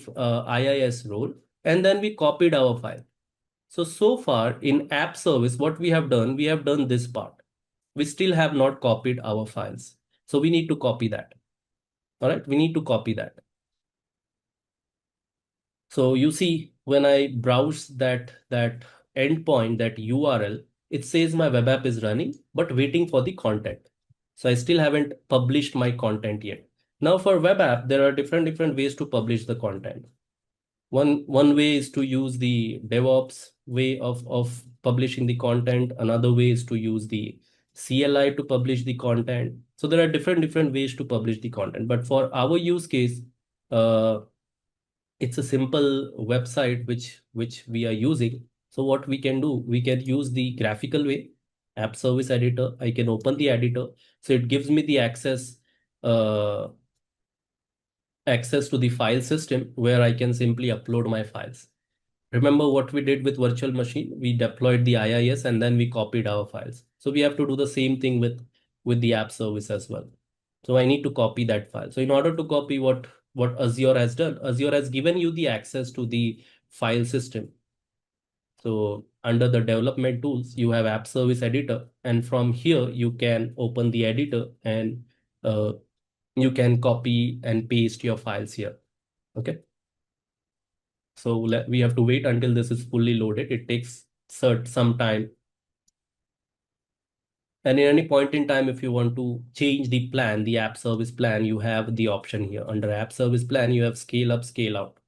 IIS role, and then we copied our file. So far in app service, what we have done this part. We still have not copied our files. So we need to copy that. All right, we need to copy that. So you see, when I browse that endpoint, that URL, it says my web app is running, but waiting for the content. So I still haven't published my content yet. Now for web app, there are different ways to publish the content. One way is to use the DevOps way of publishing the content. Another way is to use the CLI to publish the content. So there are different ways to publish the content. But for our use case, uh, it's a simple website which we are using. So what we can do, we can use the graphical way, app service editor. I can open the editor. So it gives me the uh, access to the file system where I can simply upload my files. Remember what we did with virtual machine? We deployed the IIS and then we copied our files. So we have to do the same thing with the app service as well. So I need to copy that file. So in order to copy what Azure has done, Azure has given you the access to the file system. So under the development tools, you have app service editor, and from here you can open the editor and you can copy and paste your files here. Okay. So we have to wait until this is fully loaded. It takes some time. And at any point in time, if you want to change the plan, the app service plan, you have the option here. Under app service plan, you have scale up, scale out.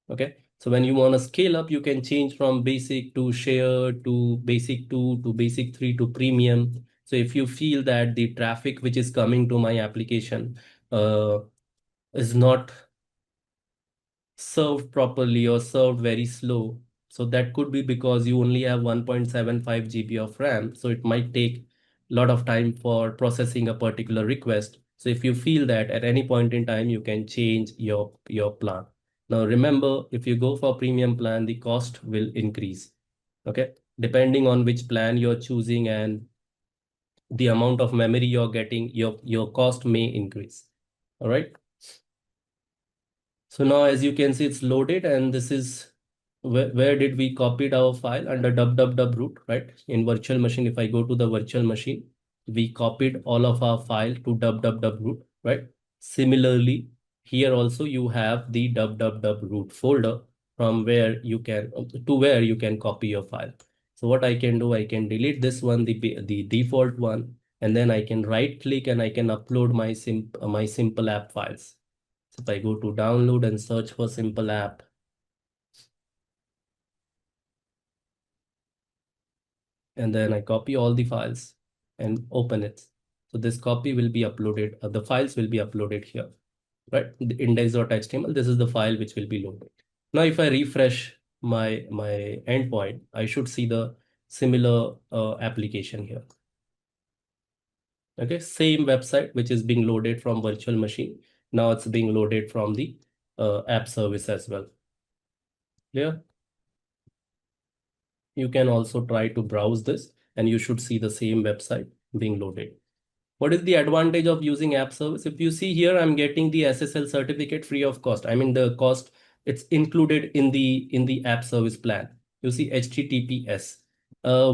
Okay. So when you want to scale up, you can change from basic to shared to basic 2 to basic 3 to premium. So if you feel that the traffic which is coming to my application is not served properly or served very slow. So that could be because you only have 1.75 GB of RAM. So it might take a lot of time for processing a particular request. So if you feel that at any point in time, you can change your plan. Now remember, if you go for premium plan, the cost will increase. Okay. Depending on which plan you're choosing and the amount of memory you're getting, your cost may increase. All right. So now as you can see, it's loaded, and this is where did we copied our file under www root, right? In virtual machine, if I go to the virtual machine, we copied all of our file to www root, right? Similarly, here also you have the www root folder from where you can copy your file. So what I can do, I can delete this one, the default one, and then I can right click and I can upload my simple app files. So if I go to download and search for simple app, and then I copy all the files and open it. So this copy will be uploaded, the files will be uploaded here, right? The index.html, this is the file which will be loaded. Now, if I refresh my endpoint, I should see the similar application here. Okay, same website which is being loaded from virtual machine. Now it's being loaded from the app service as well. Clear? You can also try to browse this and you should see the same website being loaded. What is the advantage of using app service? If you see here, I'm getting the SSL certificate free of cost. I mean, the cost, it's included in the app service plan. You see HTTPS,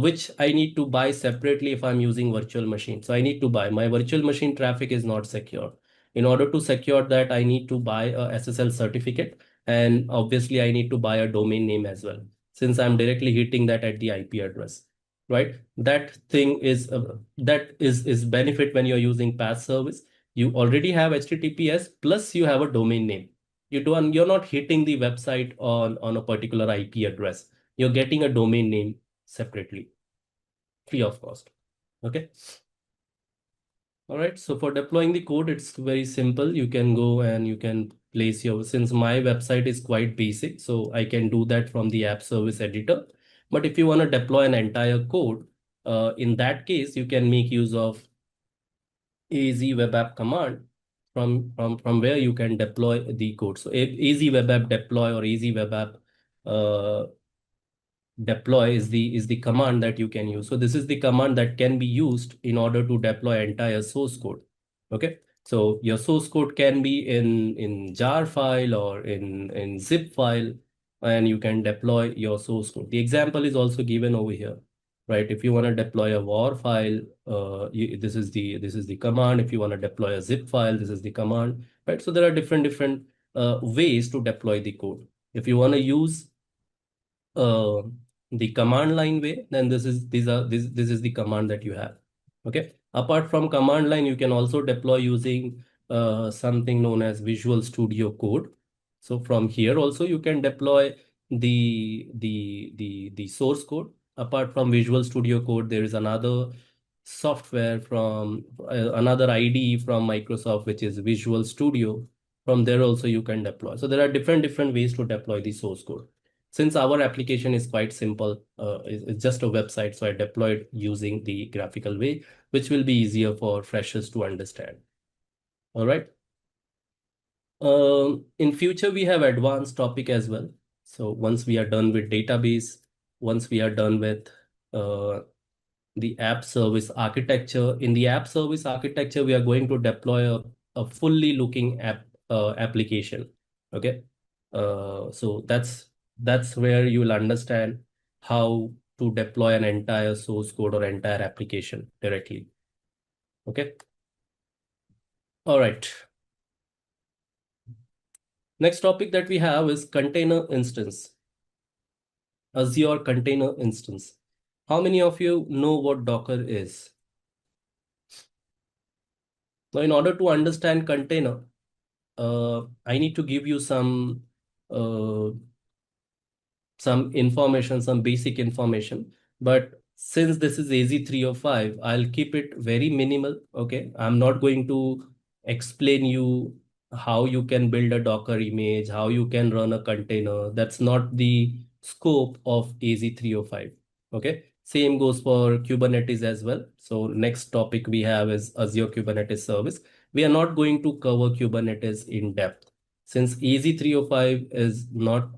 which I need to buy separately if I'm using virtual machine. So I need to buy. My virtual machine traffic is not secure. In order to secure that, I need to buy a SSL certificate. And obviously, I need to buy a domain name as well, since I'm directly hitting that at the IP address, right? That thing is benefit when you're using PaaS service. You already have HTTPS plus you have a domain name. You're not hitting the website on a particular IP address. You're getting a domain name separately, free of cost. Okay. All right. So for deploying the code, it's very simple. You can go and you can place since my website is quite basic, so I can do that from the app service editor. But if you want to deploy an entire code, in that case, you can make use of AZ web app command from where you can deploy the code. So AZ web app deploy or AZ web app uh, deploy is the command that you can use. So this is the command that can be used in order to deploy entire source code. Okay. So your source code can be in jar file or in zip file, and you can deploy your source code. The example is also given over here, right? If you want to deploy a war file, this is the command. If you want to deploy a zip file, this is the command, right? So there are different ways to deploy the code. If you want to use uh, the command line way, then this is the command that you have. Okay. Apart from command line, you can also deploy using something known as Visual Studio Code. So from here also you can deploy the source code. Apart from Visual Studio Code, there is another software from another IDE from Microsoft, which is Visual Studio. From there also you can deploy. So there are different ways to deploy the source code. Since our application is quite simple, it's just a website, so I deployed using the graphical way, which will be easier for freshers to understand. All right. In future, we have advanced topic as well. So once we are done with database, once we are done with the app service architecture, in the app service architecture, we are going to deploy a fully looking application. Okay. So that's where you will understand how to deploy an entire source code or entire application directly. Okay. All right. Next topic that we have is container instance. Azure container instance. How many of you know what Docker is? Now, in order to understand container, I need to give you uh, some information, some basic information. But since this is AZ-305, I'll keep it very minimal. Okay, I'm not going to explain you how you can build a Docker image, how you can run a container. That's not the scope of AZ-305. Okay, same goes for Kubernetes as well. So next topic we have is Azure Kubernetes Service. We are not going to cover Kubernetes in depth since AZ-305 is not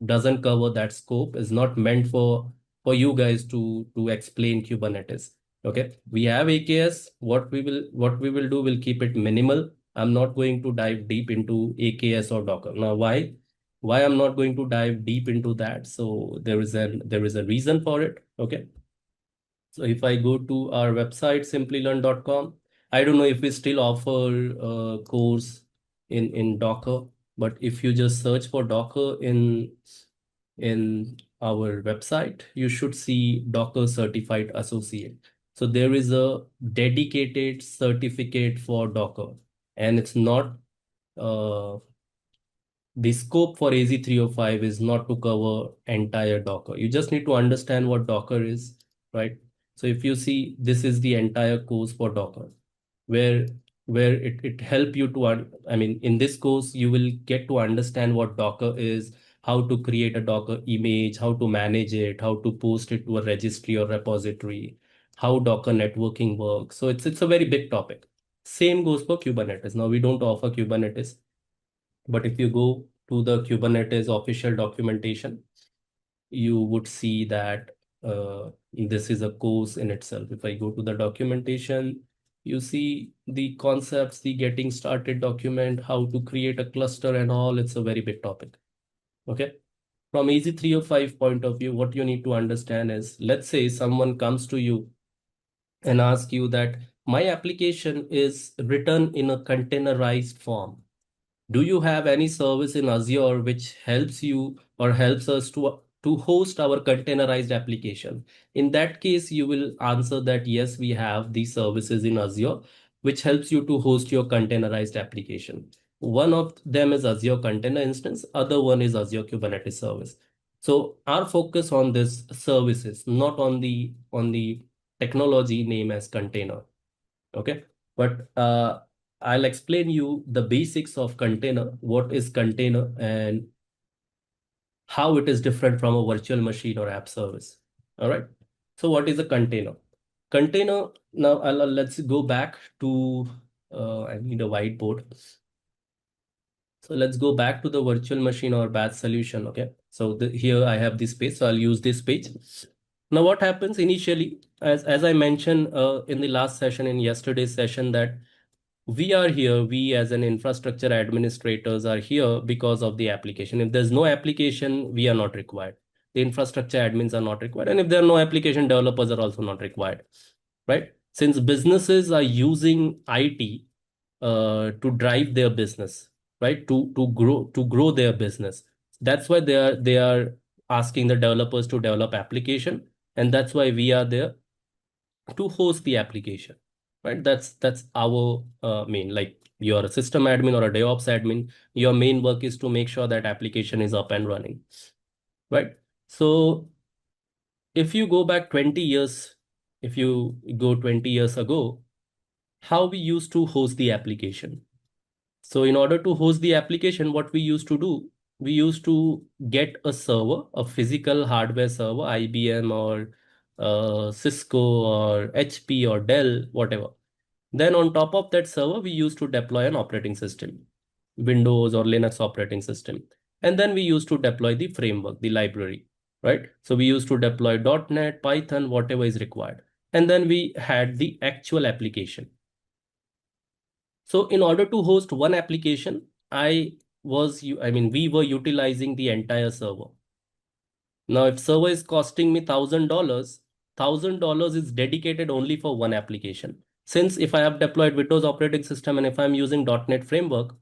doesn't cover that scope, is not meant for you guys to explain Kubernetes. Okay, we have AKS. What we will do, we'll keep it minimal. I'm not going to dive deep into AKS or Docker. Now, why I'm not going to dive deep into that? So there is a reason for it. Okay. So if I go to our website, simplilearn.com, I don't know if we still offer a course in Docker, but if you just search for Docker in our website, you should see Docker Certified Associate. So there is a dedicated certificate for Docker, and it's not the scope for AZ-305 is not to cover entire Docker. You just need to understand what Docker is, right? So if you see, this is the entire course for Docker, where it help you to, I mean, in this course, you will get to understand what Docker is, how to create a Docker image, how to manage it, how to post it to a registry or repository, how Docker networking works. So it's a very big topic. Same goes for Kubernetes. Now we don't offer Kubernetes, but if you go to the Kubernetes official documentation, you would see that this is a course in itself. If I go to the documentation, you see the concepts, the getting started document, how to create a cluster and all. It's a very big topic. Okay. From AZ-305 point of view, what you need to understand is, let's say someone comes to you and asks you that my application is written in a containerized form. Do you have any service in Azure which helps you or helps us to host our containerized application? In that case, you will answer that yes, we have these services in Azure, which helps you to host your containerized application. One of them is Azure Container Instance, other one is Azure Kubernetes Service. So our focus on this services, not on the technology name as container. Okay, but I'll explain you the basics of container, what is container and how it is different from a virtual machine or app service. All right. So what is a container? Container, now let's go back to, I need a whiteboard. So let's go back to the virtual machine or batch solution. Okay. So here I have this page. So I'll use this page. Now what happens initially, as I mentioned in the last session, in yesterday's session, that we are here, we as an infrastructure administrators are here because of the application. If there's no application, we are not required. The infrastructure admins are not required. And if there are no application, developers are also not required, right? Since businesses are using IT to drive their business, right? To grow their business. That's why they are asking the developers to develop application, and that's why we are there to host the application, right? That's our main, like you're a system admin or a DevOps admin, your main work is to make sure that application is up and running, right? So if you go back 20 years, if you go 20 years ago, how we used to host the application. So in order to host the application, what we used to do, we used to get a server, a physical hardware server, IBM or Cisco or HP or Dell, whatever. Then on top of that server, we used to deploy an operating system, Windows or Linux operating system. And then we used to deploy the framework, the library, right? So we used to deploy .NET, Python, whatever is required. And then we had the actual application. So in order to host one application, we were utilizing the entire server. Now, if server is costing me $1,000 is dedicated only for one application. Since if I have deployed Windows operating system and if I'm using .NET framework,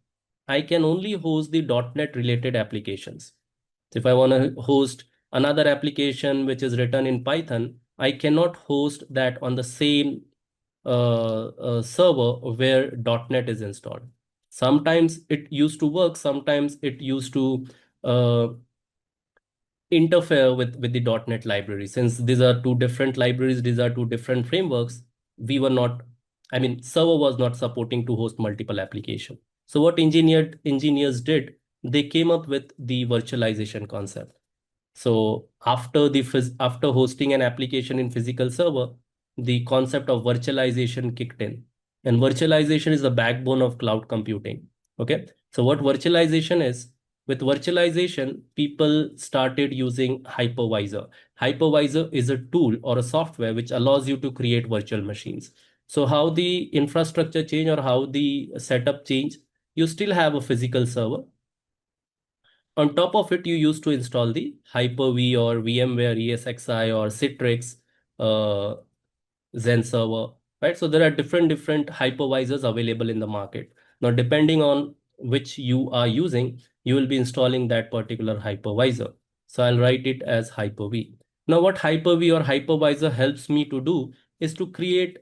I can only host the .NET related applications. So if I want to host another application which is written in Python, I cannot host that on the same server where .NET is installed. Sometimes it used to work, sometimes it used to interfere with the .NET library. Since these are two different libraries, these are two different frameworks, we were not, server was not supporting to host multiple applications. So what engineers did, they came up with the virtualization concept. So after hosting an application in physical server, the concept of virtualization kicked in. And virtualization is the backbone of cloud computing. Okay. So what virtualization is, with virtualization, people started using hypervisor. Hypervisor is a tool or a software which allows you to create virtual machines. So how the infrastructure change or how the setup change, you still have a physical server. On top of it, you used to install the Hyper-V or VMware ESXi or Citrix uh, Zen server, right? So there are different hypervisors available in the market. Now, depending on which you are using, you will be installing that particular hypervisor. So I'll write it as Hyper-V. Now, what Hyper-V or hypervisor helps me to do is to create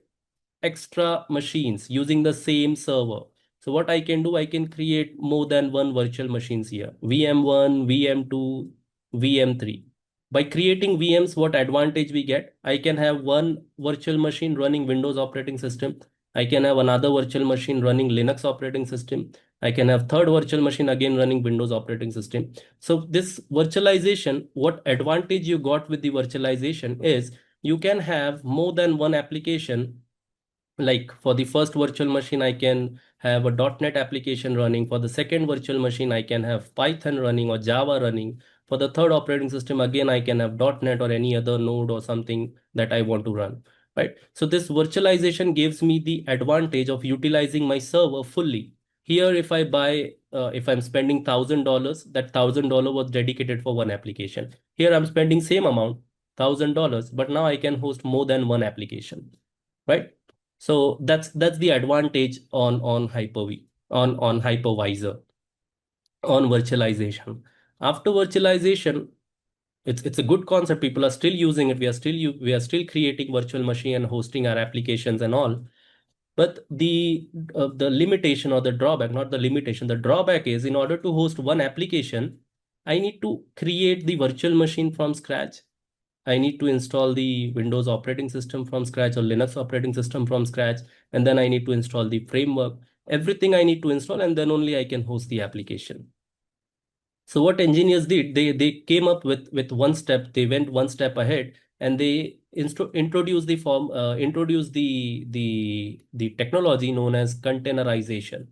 extra machines using the same server. So what I can do, I can create more than one virtual machines here. VM1, VM2, VM3. By creating VMs, what advantage we get? I can have one virtual machine running Windows operating system. I can have another virtual machine running Linux operating system. I can have third virtual machine again running Windows operating system. So this virtualization, what advantage you got with the virtualization is you can have more than one application. Like for the first virtual machine, I can have a .NET application running. For the second virtual machine, I can have Python running or Java running. For the third operating system, again, I can have .NET or any other node or something that I want to run, right? So this virtualization gives me the advantage of utilizing my server fully. Here, if I'm spending $1,000, that $1,000 was dedicated for one application. Here, I'm spending same amount, $1,000, but now I can host more than one application, right? So that's the advantage on Hyper-V, on hypervisor, on virtualization. After virtualization, it's a good concept. People are still using it. We are still creating virtual machine and hosting our applications and all. But the limitation or the drawback, not the limitation, the drawback is in order to host one application, I need to create the virtual machine from scratch. I need to install the Windows operating system from scratch or Linux operating system from scratch. And then I need to install the framework, everything I need to install, and then only I can host the application. So what engineers did, they came up with one step, they went one step ahead and they introduced the technology known as containerization.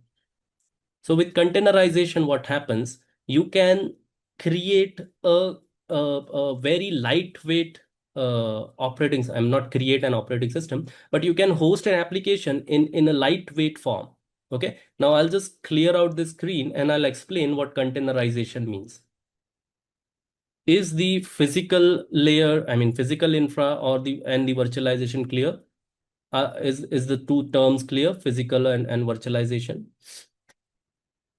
So with containerization, what happens? You can create a very lightweight I'm not create an operating system, but you can host an application in a lightweight form. Okay, now I'll just clear out the screen and I'll explain what containerization means. Is the physical layer, I mean physical infra or the virtualization clear? Is the two terms clear, physical and virtualization?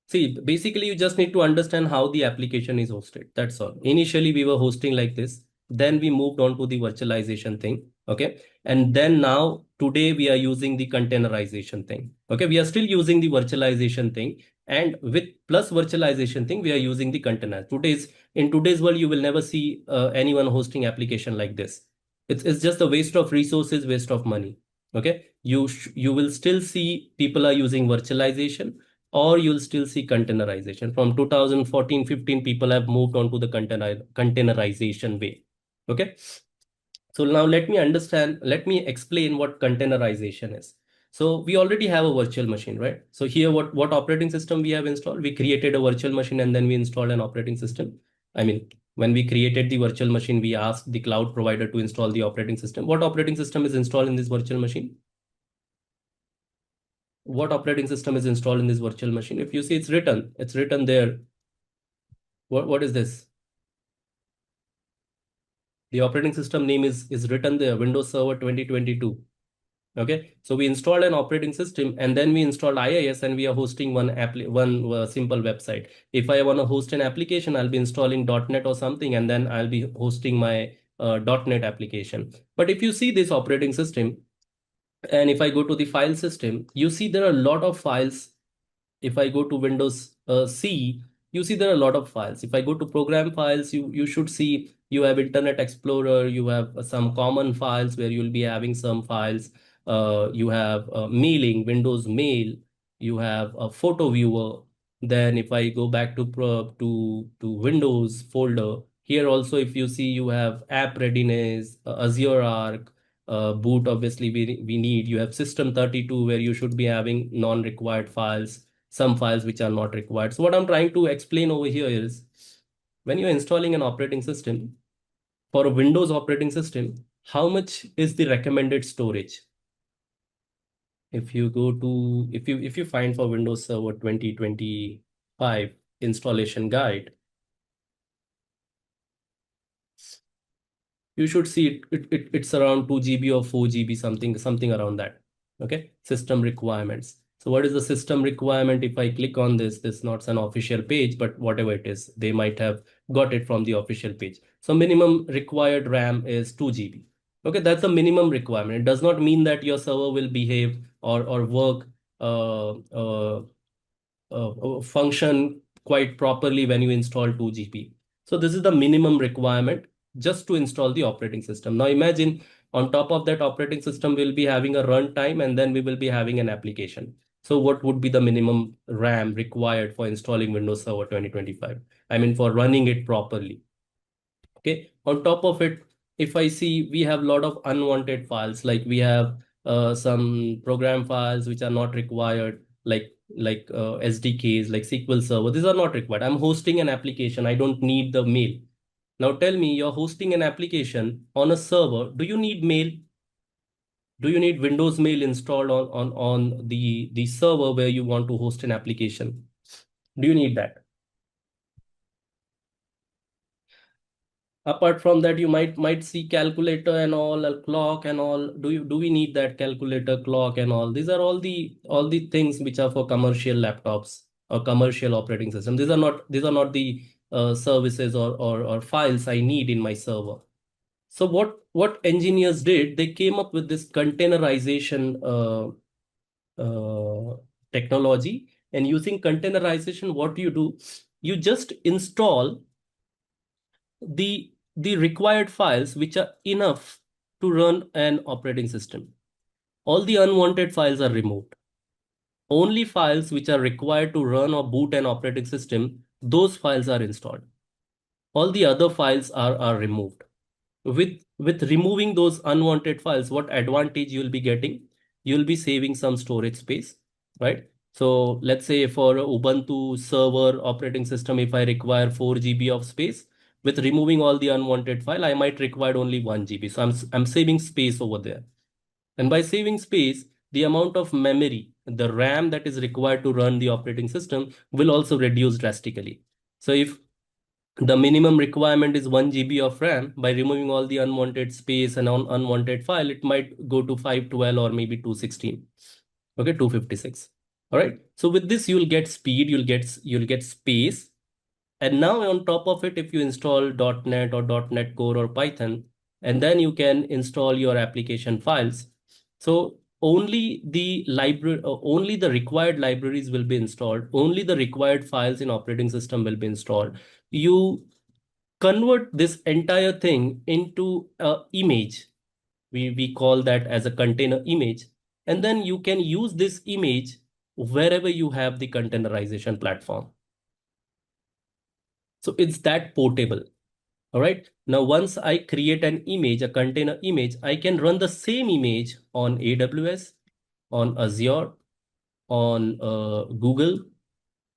See, basically, you just need to understand how the application is hosted. That's all. Initially, we were hosting like this. Then we moved on to the virtualization thing. Okay. And then now, today, we are using the containerization thing. Okay. We are still using the virtualization thing. And with plus virtualization thing, we are using the container. In today's world, you will never see anyone hosting application like this. It's just a waste of resources, waste of money. Okay. You will still see people are using virtualization, or you'll still see containerization. From 2014-15, people have moved on to the containerization way. Okay. So now let me explain what containerization is. So we already have a virtual machine, right? So here, what operating system we have installed? We created a virtual machine and then we installed an operating system. I mean, when we created the virtual machine, we asked the cloud provider to install the operating system. What operating system is installed in this virtual machine? What operating system is installed in this virtual machine? If you see, it's written there. What is this? The operating system name is written there, Windows Server 2022. Okay, so we installed an operating system and then we installed IIS and we are hosting one simple website. If I want to host an application, I'll be installing .NET or something, and then I'll be hosting my .NET application. But if you see this operating system, and if I go to the file system, you see there are a lot of files. If I go to Windows C, you see there are a lot of files. If I go to program files, you should see you have Internet Explorer, you have some common files where you'll be having some files. You have mailing, Windows Mail, you have a photo viewer. Then if I go back to Windows folder, here also if you see you have app readiness, Azure Arc, boot obviously we need. You have system 32 where you should be having non-required files, some files which are not required. So what I'm trying to explain over here is when you're installing an operating system for a Windows operating system, how much is the recommended storage? If you go to, if you find for Windows Server 2025 installation guide, you should see it's around 2 GB or 4 GB, something around that. Okay, system requirements. So what is the system requirement? If I click on this not an official page, but whatever it is, they might have got it from the official page. So minimum required RAM is 2 GB. Okay, that's a minimum requirement. It does not mean that your server will behave or work uh, uh, function quite properly when you install 2 GB. So this is the minimum requirement just to install the operating system. Now imagine on top of that operating system, we'll be having a runtime and then we will be having an application. So what would be the minimum RAM required for installing Windows Server 2025? I mean, for running it properly. Okay. On top of it, if I see we have a lot of unwanted files, like we have some program files which are not required, like SDKs, like SQL Server. These are not required. I'm hosting an application. I don't need the mail. Now tell me, you're hosting an application on a server. Do you need mail? Do you need Windows Mail installed on the server where you want to host an application? Do you need that? Apart from that, you might see calculator and all, a clock and all. Do we need that calculator, clock and all? These are all the things which are for commercial laptops or commercial operating system. These are not the services or files I need in my server. So what engineers did, they came up with this containerization technology. And using containerization, what you do, you just install the required files which are enough to run an operating system. All the unwanted files are removed. Only files which are required to run or boot an operating system, those files are installed. All the other files are removed. With removing those unwanted files, what advantage you'll be getting? You'll be saving some storage space, right? So let's say for Ubuntu server operating system, if I require 4 GB of space, with removing all the unwanted file, I might require only 1 GB. So I'm saving space over there. And by saving space, the amount of memory the RAM that is required to run the operating system will also reduce drastically. So if the minimum requirement is 1 GB of RAM, by removing all the unwanted space and unwanted file, it might go to 512 or maybe 216. Okay, 256. All right. So with this, you'll get speed, you'll get space. And now on top of it, if you install .NET or .NET Core or Python, and then you can install your application files. So only the library, only the required libraries will be installed. Only the required files in operating system will be installed. You convert this entire thing into a image. We call that as a container image. And then you can use this image wherever you have the containerization platform. So it's that portable. All right. Now, once I create an image, a container image, I can run the same image on AWS, on Azure, on Google,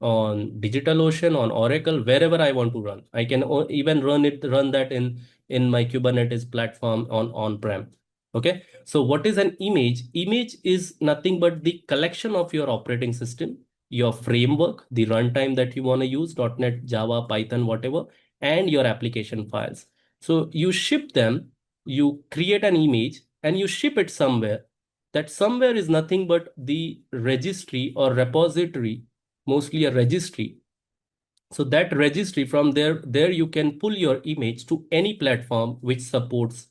on DigitalOcean, on Oracle, wherever I want to run. I can even run that in my Kubernetes platform on-prem. Okay. So what is an image? Image is nothing but the collection of your operating system, your framework, the runtime that you want to use, .NET, Java, Python, whatever, and your application files. So you ship them, you create an image, and you ship it somewhere. That somewhere is nothing but the registry or repository, mostly a registry. So that registry, from there you can pull your image to any platform which supports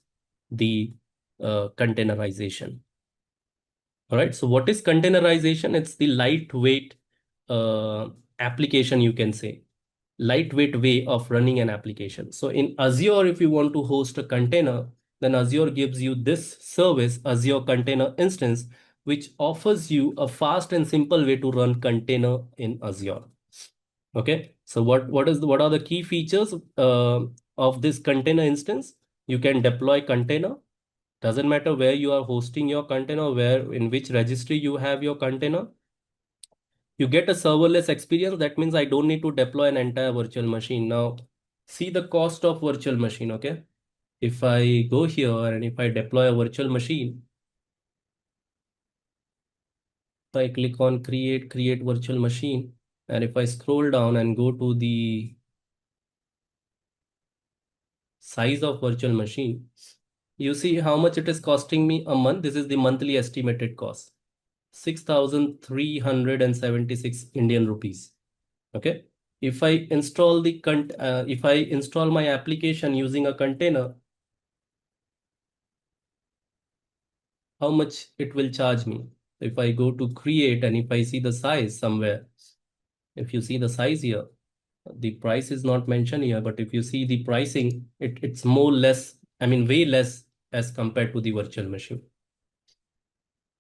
the containerization. All right. So what is containerization? It's the lightweight application, you can say, lightweight way of running an application. So in Azure, if you want to host a container, then Azure gives you this service, Azure Container Instance, which offers you a fast and simple way to run container in Azure. Okay. So what are the key features of this container instance? You can deploy container. Doesn't matter where you are hosting your container, where in which registry you have your container. You get a serverless experience. That means I don't need to deploy an entire virtual machine. Now, see the cost of virtual machine, okay? If I go here and if I deploy a virtual machine, if I click on create virtual machine, and if I scroll down and go to the size of virtual machine, you see how much it is costing me a month. This is the monthly estimated cost, 6,376 Indian rupees. Okay. If I install if I install my application using a container, how much it will charge me? If I go to create and if I see the size somewhere, if you see the size here, the price is not mentioned here, but if you see the pricing, it's more less, I mean, way less as compared to the virtual machine.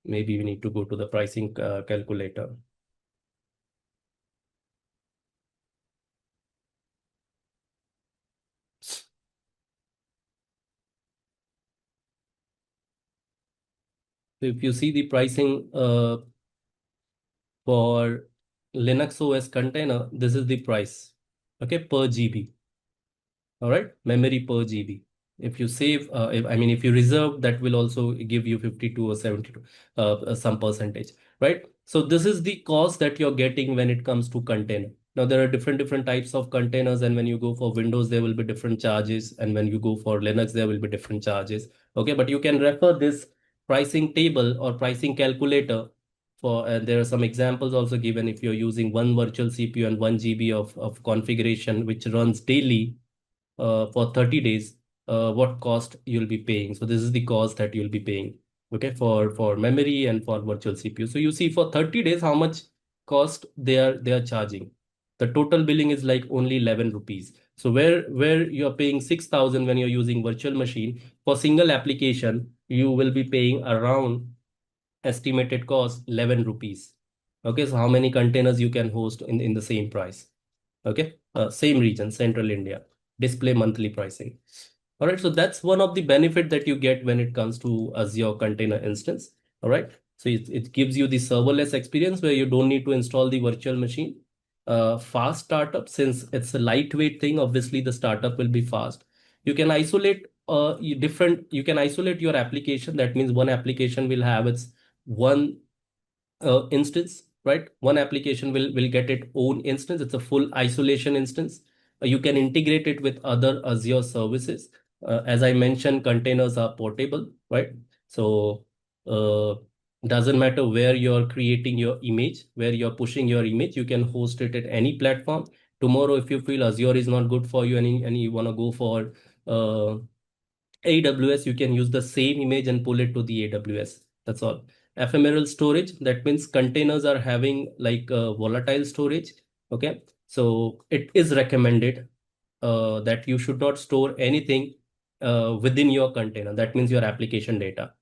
Maybe we need to go to the pricing calculator. So if you see the pricing for Linux OS container, this is the price, okay, per GB. All right, memory per GB. If you save, if you reserve, that will also give you 52 or 72, some percentage, right? So this is the cost that you're getting when it comes to container. Now there are different types of containers, and when you go for Windows, there will be different charges, and when you go for Linux, there will be different charges. Okay, but you can refer this pricing table or pricing calculator for, there are some examples also given. If you're using one virtual CPU and 1 GB of configuration, which runs daily for 30 days, what cost you'll be paying. So this is the cost that you'll be paying, okay, for memory and for virtual CPU. So you see for 30 days how much cost they are charging. The total billing is like only 11 rupees. So where you're paying 6,000 when you're using virtual machine, for single application, you will be paying around estimated cost 11 rupees. Okay, so how many containers you can host in the same price? Okay, same region, Central India, display monthly pricing. All right, so that's one of the benefit that you get when it comes to Azure Container Instance. All right, so it gives you the serverless experience where you don't need to install the virtual machine. Fast startup, since it's a lightweight thing, obviously the startup will be fast. You can isolate you can isolate your application. That means one application will have its one instance, right? One application will get its own instance. It's a full isolation instance. You can integrate it with other Azure services. As I mentioned, containers are portable, right? So uh, doesn't matter where you're creating your image, where you're pushing your image, you can host it at any platform. Tomorrow, if you feel Azure is not good for you and you want to go for uh, AWS, you can use the same image and pull it to the AWS. That's all. Ephemeral storage, that means containers are having like volatile storage. Okay. So it is recommended that you should not store anything within your container. That means your application data.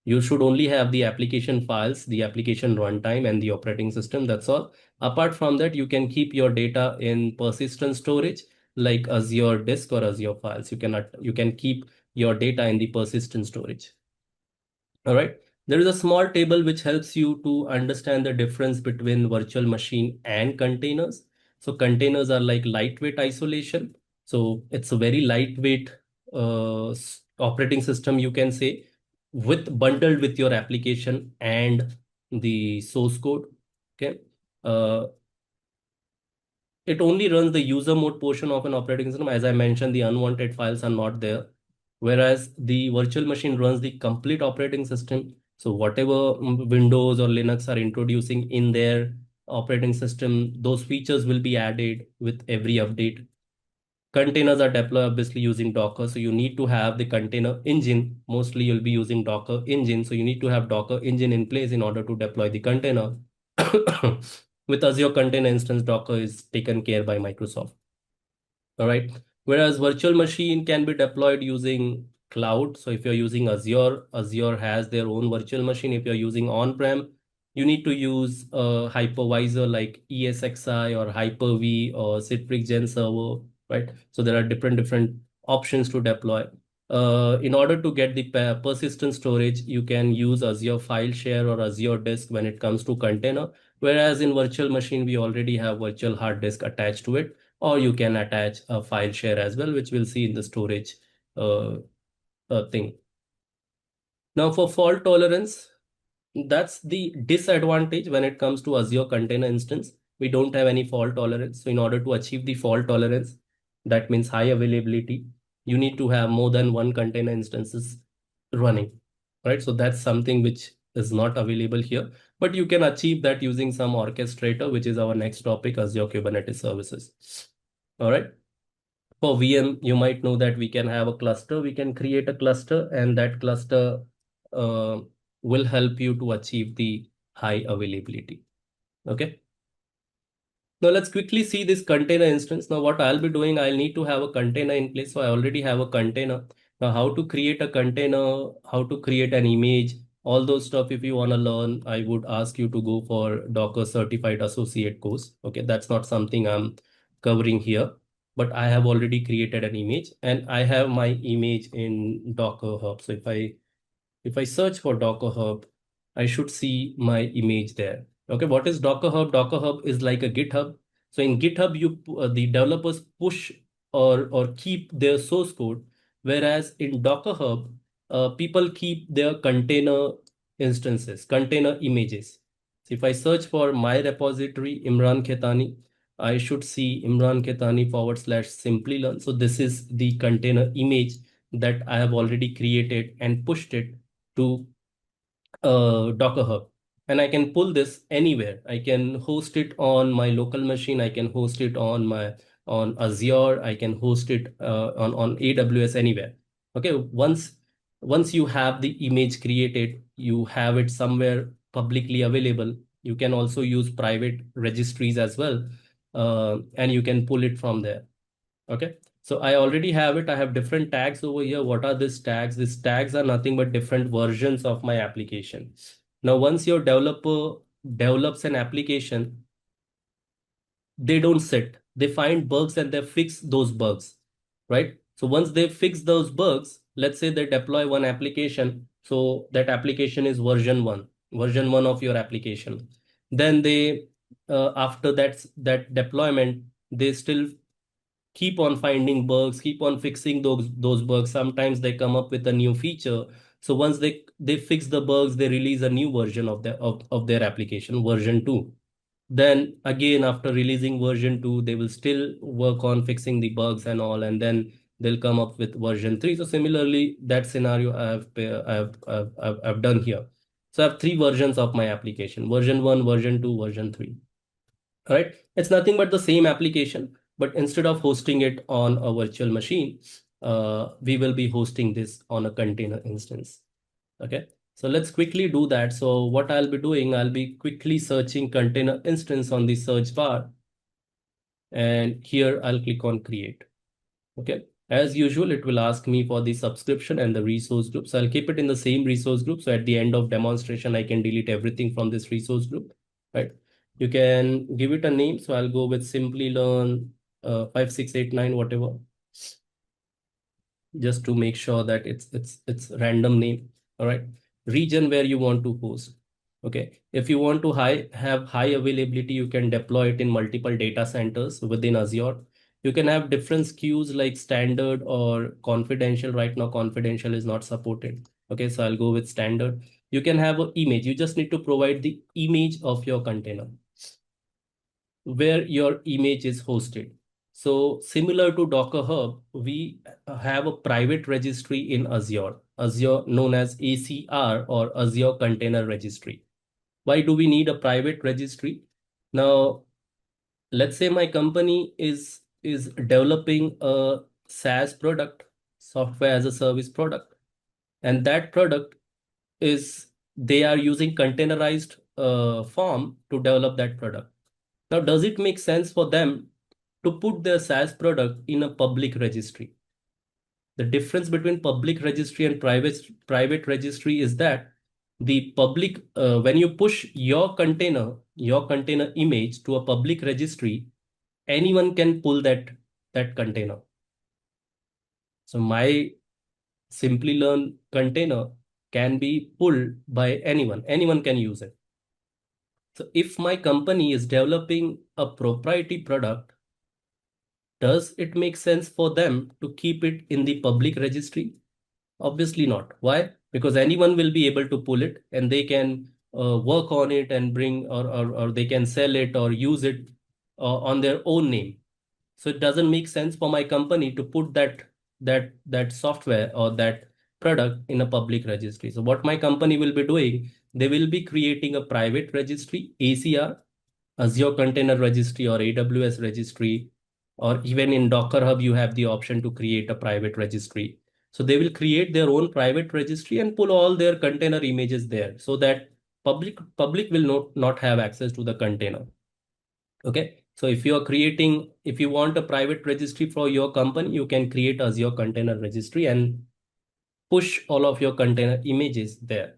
You should only have the application files, the application runtime, and the operating system. That's all. Apart from that, you can keep your data in persistent storage like Azure Disk or Azure Files. You can keep your data in the persistent storage. All right. There is a small table which helps you to understand the difference between virtual machine and containers. So containers are like lightweight isolation. So it's a very lightweight operating system, you can say, with bundled with your application and the source code. Okay. Uh, it only runs the user mode portion of an operating system. As I mentioned, the unwanted files are not there. Whereas the virtual machine runs the complete operating system. So whatever Windows or Linux are introducing in their operating system, those features will be added with every update. Containers are deployed obviously using Docker. So you need to have the container engine. Mostly you'll be using Docker engine. So you need to have Docker engine in place in order to deploy the container. With Azure Container Instance, Docker is taken care by Microsoft. All right. Whereas virtual machine can be deployed using cloud. So if you're using Azure, Azure has their own virtual machine. If you're using on-prem, you need to use a hypervisor like ESXi or Hyper-V or Citrix Gen Server, right? So there are different options to deploy. In order to get the persistent storage, you can use Azure File Share or Azure Disk when it comes to container. Whereas in virtual machine, we already have virtual hard disk attached to it, or you can attach a file share as well, which we'll see in the storage uh, thing. Now for fault tolerance, that's the disadvantage when it comes to Azure Container Instance. We don't have any fault tolerance. So in order to achieve the fault tolerance, that means high availability, you need to have more than one container instances running, right? So that's something which is not available here, but you can achieve that using some orchestrator, which is our next topic, Azure Kubernetes Services. All right. For VM, you might know that we can have a cluster. We can create a cluster, and that cluster uh, will help you to achieve the high availability. Okay. Now let's quickly see this container instance. Now what I'll be doing, I'll need to have a container in place. So I already have a container. Now how to create a container, how to create an image, all those stuff. If you want to learn, I would ask you to go for Docker Certified Associate course. Okay, that's not something I'm covering here, but I have already created an image and I have my image in Docker Hub. So if I search for Docker Hub, I should see my image there. Okay, what is Docker Hub? Docker Hub is like a GitHub. So in GitHub, the developers push or keep their source code, whereas in Docker Hub, people keep their container instances, container images. So if I search for my repository, Imran Khetani, I should see Imran Khetani / Simplilearn. So this is the container image that I have already created and pushed it to Docker Hub. And I can pull this anywhere. I can host it on my local machine. I can host it on Azure. I can host it on AWS, anywhere. Okay. Once you have the image created, you have it somewhere publicly available. You can also use private registries as well, and you can pull it from there. Okay. So I already have it. I have different tags over here. What are these tags? These tags are nothing but different versions of my application. Now, once your developer develops an application, they don't sit. They find bugs and they fix those bugs, right? So once they fix those bugs, let's say they deploy one application. So that application is version one of your application. Then they, after that deployment, they still keep on finding bugs, keep on fixing those bugs. Sometimes they come up with a new feature. So once they fix the bugs, they release a new version of their application, version 2. Then again, after releasing version 2, they will still work on fixing the bugs and all, and then they'll come up with version 3. So similarly, that scenario I've done here. So I have 3 versions of my application: version 1, version 2, version 3. All right. It's nothing but the same application, but instead of hosting it on a virtual machine, we will be hosting this on a container instance. Okay. So let's quickly do that. So what I'll be doing, I'll be quickly searching container instance on the search bar. And here I'll click on create. Okay. As usual, it will ask me for the subscription and the resource group. So I'll keep it in the same resource group. So at the end of demonstration, I can delete everything from this resource group, right? You can give it a name. So I'll go with Simplilearn 5689, whatever, just to make sure that it's random name. All right. Region where you want to host. Okay. If you want to have high availability, you can deploy it in multiple data centers within Azure. You can have different SKUs like standard or confidential. Right now, confidential is not supported. Okay. So I'll go with standard. You can have an image. You just need to provide the image of your container where your image is hosted. So similar to Docker Hub, we have a private registry in Azure known as ACR or Azure Container Registry. Why do we need a private registry? Now, let's say my company is developing a SaaS product, software as a service product, and that product is they are using containerized form to develop that product. Now, does it make sense for them to put their SaaS product in a public registry? The difference between public registry and private registry is that the public, when you push your container image to a public registry, anyone can pull that container. So my Simplilearn container can be pulled by anyone. Anyone can use it. So if my company is developing a proprietary product, does it make sense for them to keep it in the public registry? Obviously not. Why? Because anyone will be able to pull it and they can work on it and bring or they can sell it or use it on their own name. So it doesn't make sense for my company to put that software or that product in a public registry. So what my company will be doing, they will be creating a private registry, ACR, Azure Container Registry or AWS registry, or even in Docker Hub, you have the option to create a private registry. So they will create their own private registry and pull all their container images there so that public will not have access to the container. Okay. So if you want a private registry for your company, you can create Azure Container Registry and push all of your container images there.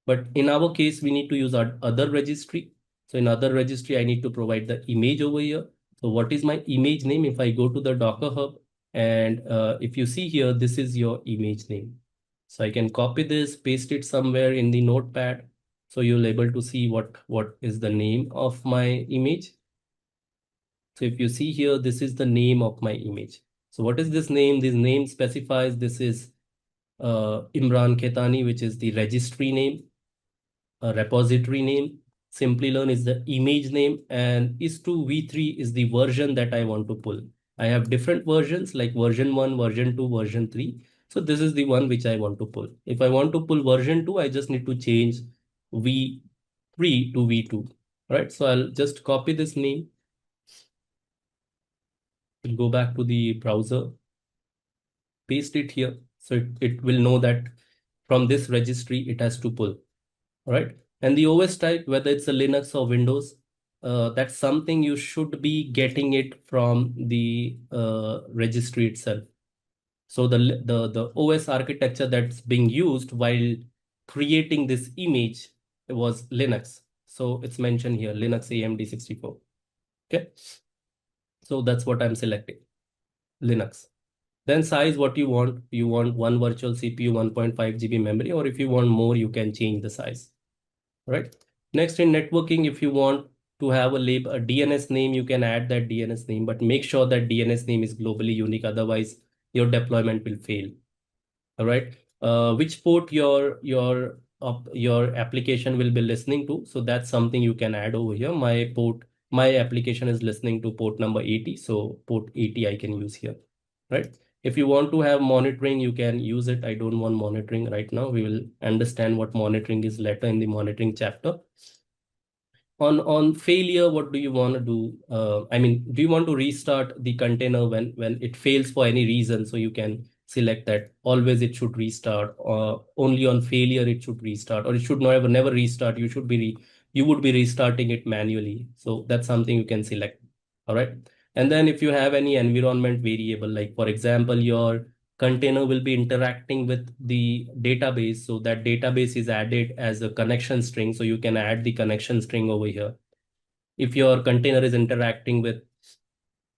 But in our case, we need to use our other registry. So in other registry, I need to provide the image over here. So what is my image name? If I go to the Docker Hub and if you see here, this is your image name. So I can copy this, paste it somewhere in the notepad. So you'll able to see what is the name of my image. So if you see here, this is the name of my image. So what is this name? This name specifies this is Imran Khetani, which is the registry name, a repository name. Simplilearn is the image name, and is2 v3 is the version that I want to pull. I have different versions like version 1, version 2, version 3. So this is the one which I want to pull. If I want to pull version 2, I just need to change v3 to v2. Right. So I'll just copy this name. Go back to the browser, paste it here. So it will know that from this registry, it has to pull. All right. And the OS type, whether it's a Linux or Windows, that's something you should be getting it from the registry itself. So the OS architecture that's being used while creating this image was Linux. So it's mentioned here, Linux AMD 64. Okay. So that's what I'm selecting, Linux. Then size, what you want. You want one virtual CPU, 1.5 GB memory, or if you want more, you can change the size. Right. Next, in networking, if you want to have a DNS name, you can add that DNS name, but make sure that DNS name is globally unique. Otherwise, your deployment will fail. All right. which port your application will be listening to. So that's something you can add over here. My application is listening to port number 80, so port 80 I can use here, right? If you want to have monitoring, you can use it. I don't want monitoring right now. We will understand what monitoring is later in the monitoring chapter. On failure, what do you want to do? I mean, do you want to restart the container when it fails for any reason? So you can select that always it should restart, or only on failure it should restart, or it should never restart. You would be restarting it manually. So that's something you can select. All right. And then if you have any environment variable, like for example, your container will be interacting with the database. So that database is added as a connection string. So you can add the connection string over here. If your container is interacting with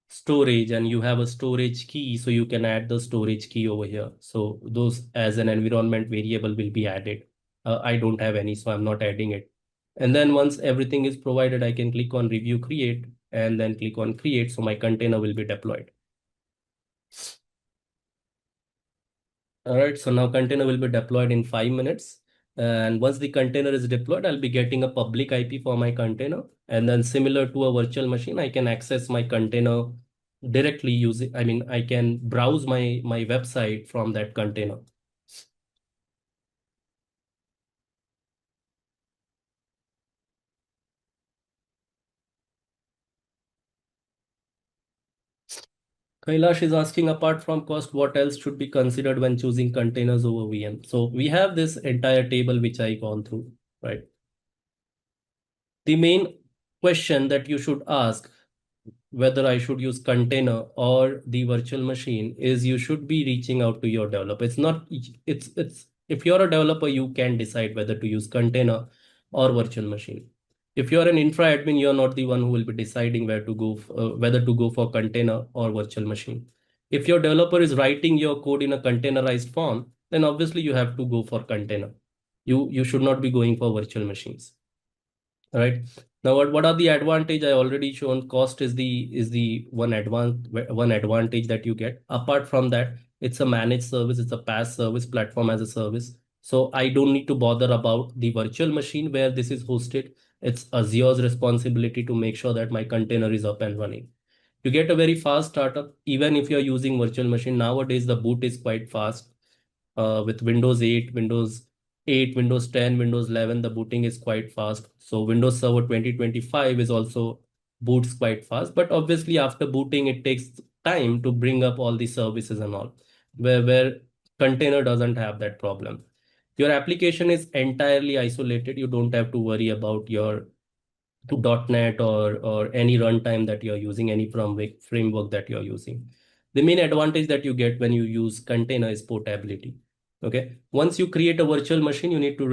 storage and you have a storage key, so you can add the storage key over here. So those as an environment variable will be added. I don't have any, so I'm not adding it. And then once everything is provided, I can click on review create and then click on create. So my container will be deployed. All right, so now container will be deployed in 5 minutes. And once the container is deployed, I'll be getting a public IP for my container. And then similar to a virtual machine, I can access my container directly using, I mean, I can browse my website from that container. Kailash is asking, apart from cost, what else should be considered when choosing containers over VM? So we have this entire table which I gone through, right? The main question that you should ask whether I should use container or the virtual machine is you should be reaching out to your developer. It's if you're a developer, you can decide whether to use container or virtual machine. If you're an infra admin, you're not the one who will be deciding whether to go for container or virtual machine. If your developer is writing your code in a containerized form, then obviously you have to go for container. You should not be going for virtual machines. All right. Now, what are the advantage? I already shown cost is the one advantage that you get. Apart from that, it's a managed service, it's a PaaS service, platform as a service. So I don't need to bother about the virtual machine where this is hosted. It's Azure's responsibility to make sure that my container is up and running. You get a very fast startup, even if you're using virtual machine. Nowadays, the boot is quite fast. With Windows 8, Windows 8, Windows 10, Windows 11, the booting is quite fast. So Windows Server 2025 is also boots quite fast. But obviously after booting, it takes time to bring up all the services and all, where container doesn't have that problem. Your application is entirely isolated. You don't have to worry about your .NET or any runtime that you're using, any framework that you're using. The main advantage that you get when you use container is portability. Okay. Once you create a virtual machine, you need to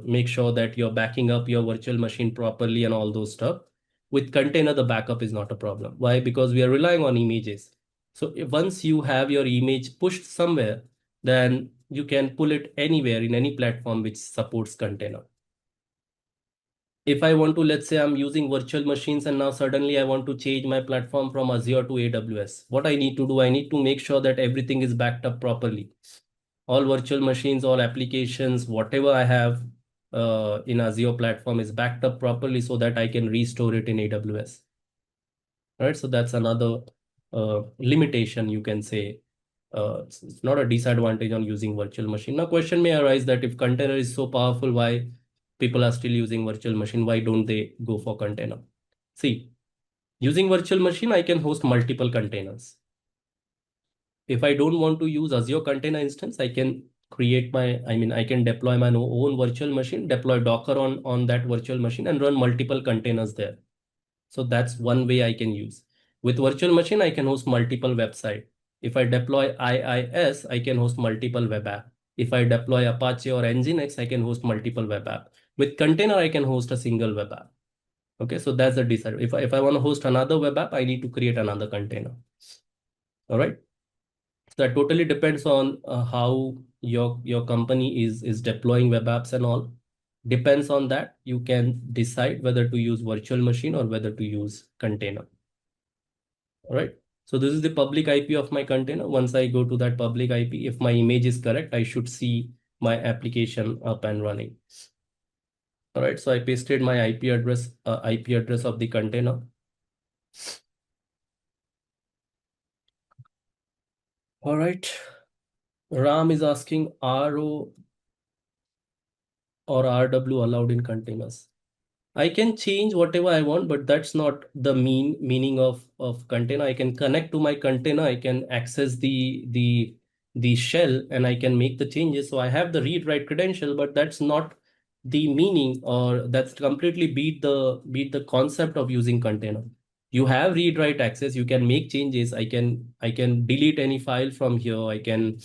make sure that you're backing up your virtual machine properly and all those stuff. With container, the backup is not a problem. Why? Because we are relying on images. So once you have your image pushed somewhere, then you can pull it anywhere in any platform which supports container. If I want to, let's say I'm using virtual machines and now suddenly I want to change my platform from Azure to AWS. What I need to do, I need to make sure that everything is backed up properly. All virtual machines, all applications, whatever I have in Azure platform is backed up properly so that I can restore it in AWS. Right. So that's another limitation, you can say. It's not a disadvantage on using virtual machine. Now, question may arise that if container is so powerful, why people are still using virtual machine? Why don't they go for container? See, using virtual machine, I can host multiple containers. If I don't want to use Azure container instance, I can I can deploy my own virtual machine, deploy Docker on that virtual machine and run multiple containers there. So that's one way I can use. With virtual machine, I can host multiple website. If I deploy IIS, I can host multiple web app. If I deploy Apache or Nginx, I can host multiple web app. With container, I can host a single web app. Okay, so that's the disadvantage. If I want to host another web app, I need to create another container. All right. So that totally depends on how your company is deploying web apps and all. Depends on that, you can decide whether to use virtual machine or whether to use container. All right. So this is the public IP of my container. Once I go to that public IP, if my image is correct, I should see my application up and running. All right, so I pasted my IP address of the container. All right, Ram is asking RO or RW allowed in containers. I can change whatever I want, but that's not the meaning of container. I can connect to my container. I can access the shell and I can make the changes. So I have the read write credential, but that's not the meaning, or that's completely beat the concept of using container. You have read write access. You can make changes. I can delete any file from here. I can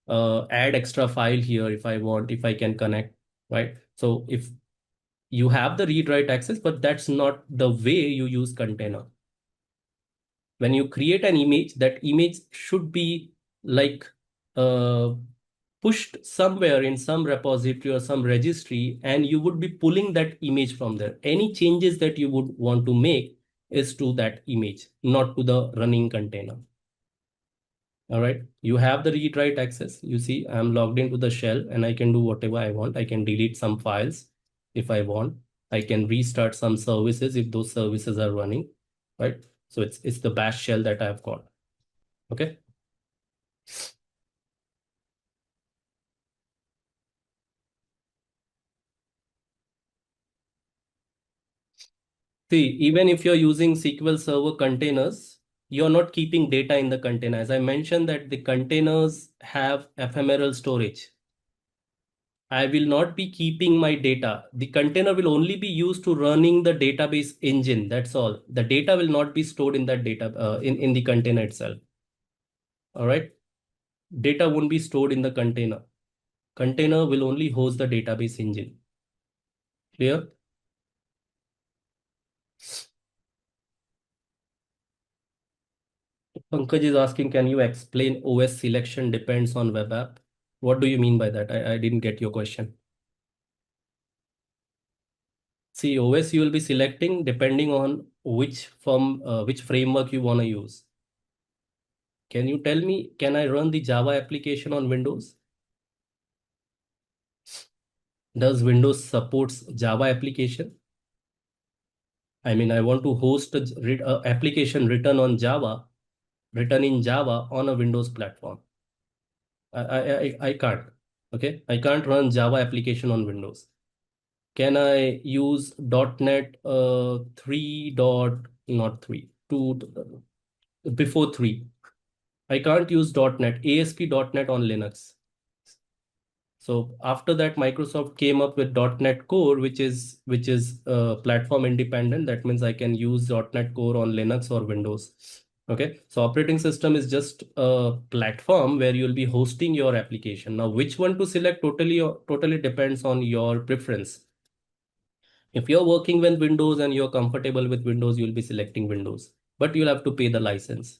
add extra file here if I want. If I can connect, right? So if you have the read write access, but that's not the way you use container. When you create an image, that image should be like uh, pushed somewhere in some repository or some registry, and you would be pulling that image from there. Any changes that you would want to make is to that image, not to the running container. All right, you have the read write access. You see, I'm logged into the shell and I can do whatever I want. I can delete some files if I want. I can restart some services if those services are running, right? So it's the bash shell that I've got. Okay. See, even if you're using SQL Server containers, you're not keeping data in the container. As I mentioned that the containers have ephemeral storage. I will not be keeping my data. The container will only be used to running the database engine. That's all. The data will not be stored in that data in the container itself. All right. Data won't be stored in the container. Container will only host the database engine. Clear? Pankaj is asking, can you explain OS selection depends on web app? What do you mean by that? I didn't get your question. See, OS you will be selecting depending on which framework you want to use. Can you tell me, can I run the Java application on Windows? Does Windows supports Java application? I mean, I want to host a application written in Java on a Windows platform. I can't. Okay, I can't run Java application on Windows. Can I use .NET 3 dot not 3 2 before 3? I can't use .NET ASP.NET on Linux. So after that, Microsoft came up with .NET Core, which is platform independent. That means I can use .NET Core on Linux or Windows. Okay, so operating system is just a platform where you'll be hosting your application. Now, which one to select totally depends on your preference. If you're working with Windows and you're comfortable with Windows, you'll be selecting Windows, but you'll have to pay the license.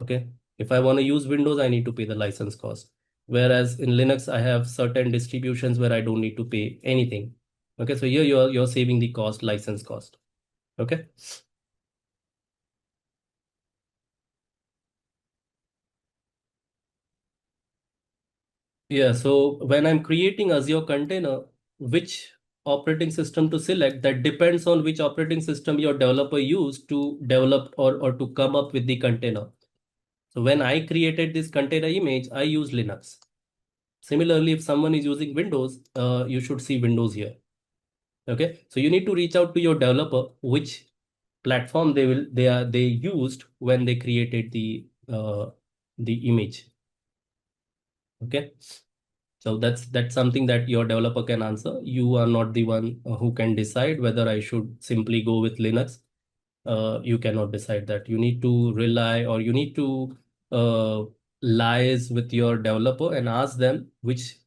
Okay, if I want to use Windows, I need to pay the license cost. Whereas in Linux, I have certain distributions where I don't need to pay anything. Okay, so here you're saving the cost, license cost. Okay. Yeah, so when I'm creating Azure container, which operating system to select, that depends on which operating system your developer used to develop or to come up with the container. So when I created this container image, I use Linux. Similarly, if someone is using Windows, you should see Windows here. Okay, so you need to reach out to your developer, which platform they used when they created the image. Okay, so that's something that your developer can answer. You are not the one who can decide whether I should simply go with Linux. You cannot decide that. You need to rely, or you need to uh, liaise with your developer and ask them which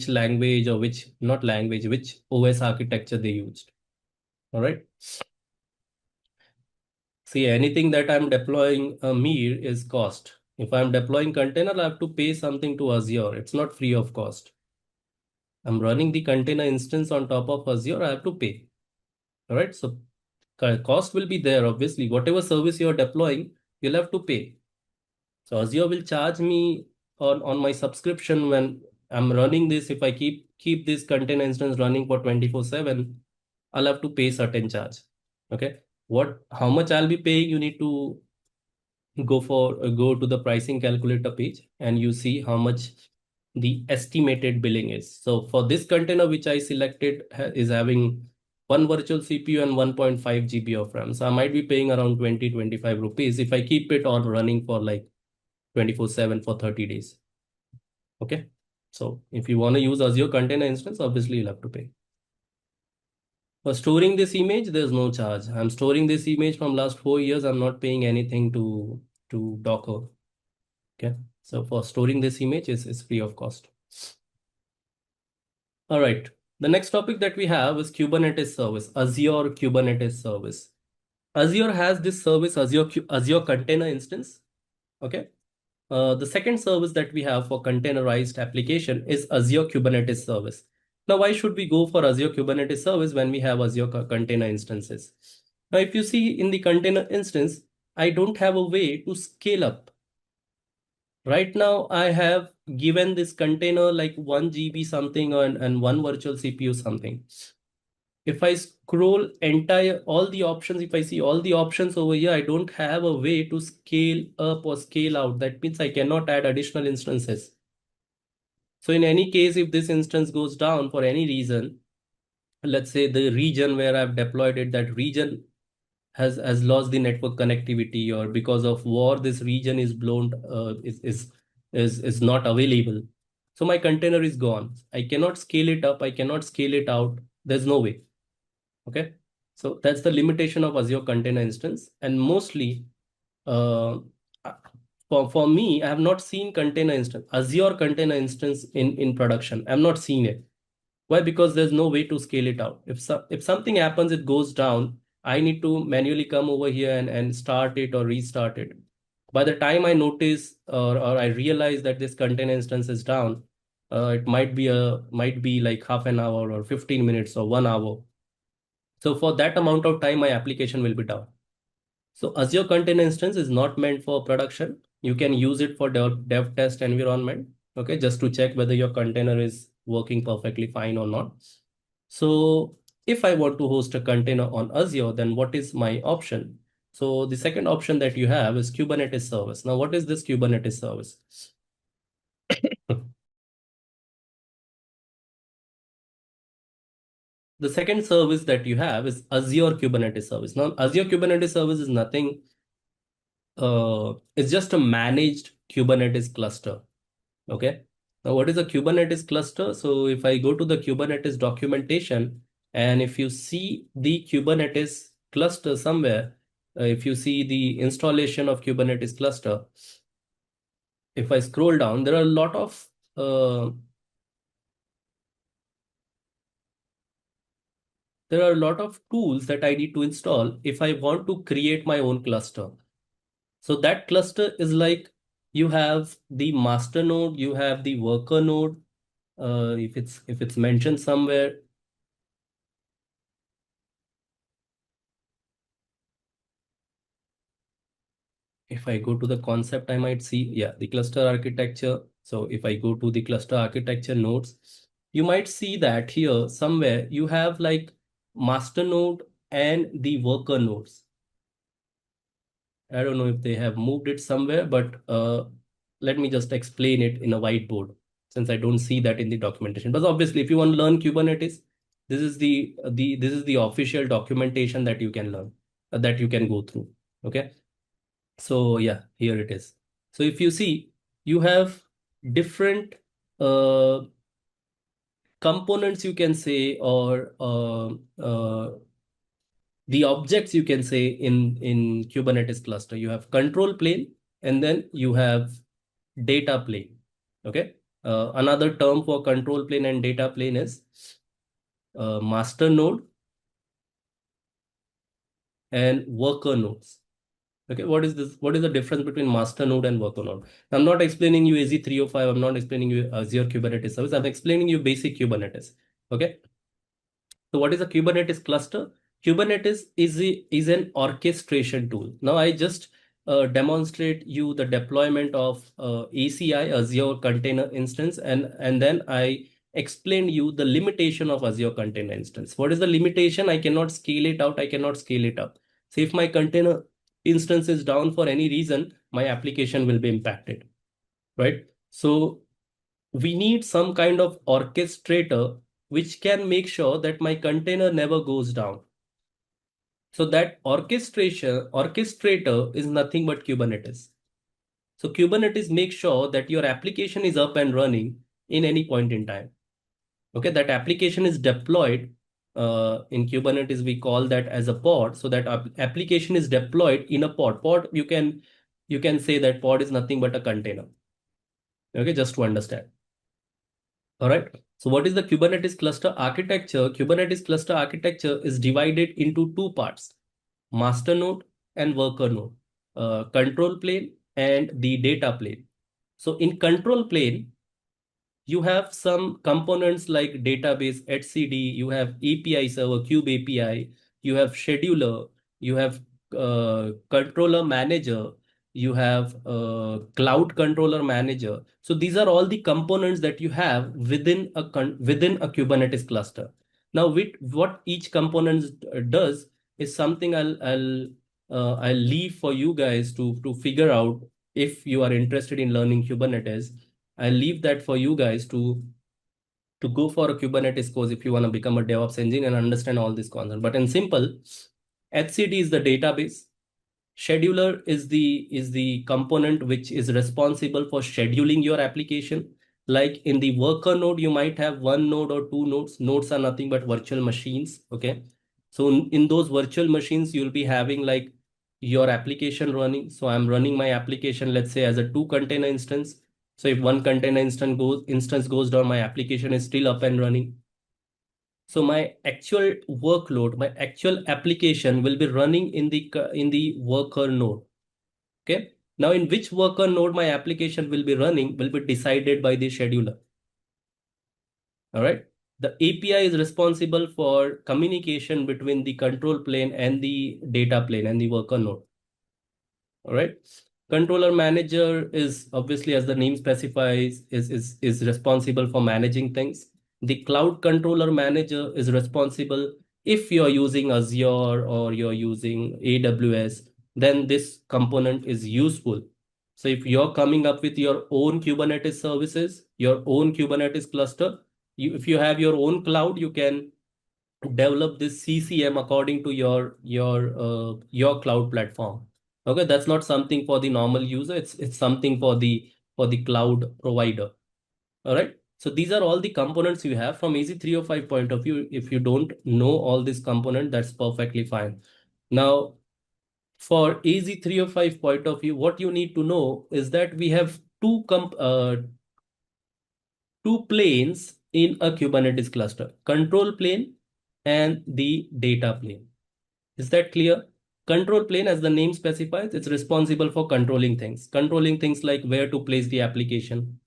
language, or which not language, which OS architecture they used. All right. See, anything that I'm deploying Mir is cost. If I'm deploying container, I have to pay something to Azure. It's not free of cost. I'm running the container instance on top of Azure, I have to pay. All right. So cost will be there, obviously. Whatever service you're deploying, you'll have to pay. So Azure will charge me on my subscription when I'm running this. If I keep this container instance running for 24/7, I'll have to pay certain charge. Okay. How much I'll be paying, you need to go to the pricing calculator page and you see how much the estimated billing is. So for this container which I selected is having one virtual CPU and 1.5 GB of RAM. So I might be paying around 20-25 rupees if I keep it on running for like 24/7 for 30 days. Okay. So if you want to use Azure container instance, obviously you'll have to pay. For storing this image, there's no charge. I'm storing this image from last 4 years. I'm not paying anything to Docker. Okay. So for storing this image is free of cost. All right. The next topic that we have is Kubernetes service, Azure Kubernetes service. Azure has this service, Azure Container Instance. Okay. The second service that we have for containerized application is Azure Kubernetes service. Now, why should we go for Azure Kubernetes service when we have Azure container instances? Now, if you see in the container instance, I don't have a way to scale up. Right now, I have given this container like 1 GB something and one virtual CPU something. If I scroll all the options, if I see all the options over here, I don't have a way to scale up or scale out. That means I cannot add additional instances. So in any case, if this instance goes down for any reason, let's say the region where I've deployed it, that region has lost the network connectivity, or because of war, this region is blown, is not available. So my container is gone. I cannot scale it up. I cannot scale it out. There's no way. Okay. So that's the limitation of Azure Container Instance. And mostly, for me, I have not seen Azure Container Instance in production. I'm not seeing it. Why? Because there's no way to scale it out. If something happens, it goes down, I need to manually come over here and start it or restart it. By the time I notice or I realize that this container instance is down, it might be like half an hour or 15 minutes or 1 hour. So for that amount of time, my application will be down. So Azure Container Instance is not meant for production. You can use it for dev test environment, okay, just to check whether your container is working perfectly fine or not. So if I want to host a container on Azure, then what is my option? So the second option that you have is Kubernetes service. Now, what is this Kubernetes service? The second service that you have is Azure Kubernetes service. Now, Azure Kubernetes service is nothing. It's just a managed Kubernetes cluster. Okay. Now, what is a Kubernetes cluster? So if I go to the Kubernetes documentation, and if you see the Kubernetes cluster somewhere, if you see the installation of Kubernetes cluster, if I scroll down, there are a lot of tools that I need to install if I want to create my own cluster. So that cluster is like, you have the master node, you have the worker node. If it's mentioned somewhere, if I go to the concept, I might see, yeah, the cluster architecture. So if I go to the cluster architecture nodes, you might see that here somewhere you have like master node and the worker nodes. I don't know if they have moved it somewhere, but let me just explain it in a whiteboard, since I don't see that in the documentation. But obviously, if you want to learn Kubernetes, this is the official documentation that you can learn, that you can go through. Okay. So yeah, here it is. So if you see, you have different components, you can say, or the objects, you can say, in Kubernetes cluster. You have control plane, and then you have data plane. Okay. Another term for control plane and data plane is master node and worker nodes. Okay, what is this? What is the difference between master node and worker node? I'm not explaining you AZ-305. I'm not explaining you Azure Kubernetes service. I'm explaining you basic Kubernetes. Okay. So what is a Kubernetes cluster? Kubernetes is an orchestration tool. Now I just demonstrate you the deployment of ACI, Azure Container Instance, and then I explain you the limitation of Azure Container Instance. What is the limitation? I cannot scale it out. I cannot scale it up. So if my container instance is down for any reason, my application will be impacted, right? So we need some kind of orchestrator which can make sure that my container never goes down. So that orchestrator is nothing but Kubernetes. So Kubernetes makes sure that your application is up and running in any point in time. Okay, that application is deployed in Kubernetes. We call that as a pod. So that application is deployed in a pod. Pod, you can say that pod is nothing but a container. Okay, just to understand. All right. So what is the Kubernetes cluster architecture? Kubernetes cluster architecture is divided into two parts: master node and worker node, control plane and the data plane. So in control plane, you have some components like database, etcd, you have API server, kube API, you have scheduler, you have controller manager, you have cloud controller manager. So these are all the components that you have within a Kubernetes cluster. Now, with what each component does is something I'll leave for you guys to figure out if you are interested in learning Kubernetes. I'll leave that for you guys to go for a Kubernetes course if you want to become a DevOps engineer and understand all this concept. But in simple, etcd is the database. Scheduler is the component which is responsible for scheduling your application. Like in the worker node, you might have one node or two nodes. Nodes are nothing but virtual machines. Okay. So in those virtual machines, you'll be having like your application running. So I'm running my application, let's say, as a 2 container instance. So if one container instance goes down, my application is still up and running. So my actual workload, my actual application will be running in the worker node. Okay. Now in which worker node my application will be running will be decided by the scheduler. All right. The API is responsible for communication between the control plane and the data plane and the worker node. All right. Controller manager is obviously, as the name specifies, is responsible for managing things. The cloud controller manager is responsible if you're using Azure or you're using AWS, then this component is useful. So if you're coming up with your own Kubernetes services, your own Kubernetes cluster, if you have your own cloud, you can develop this CCM according to your cloud platform. Okay, that's not something for the normal user. It's something for the cloud provider. All right. So these are all the components you have from AZ-305 point of view. If you don't know all these components, that's perfectly fine. Now, for AZ-305 point of view, what you need to know is that we have two planes in a Kubernetes cluster: control plane and the data plane. Is that clear? Control plane, as the name specifies, it's responsible for controlling things like where to place the application,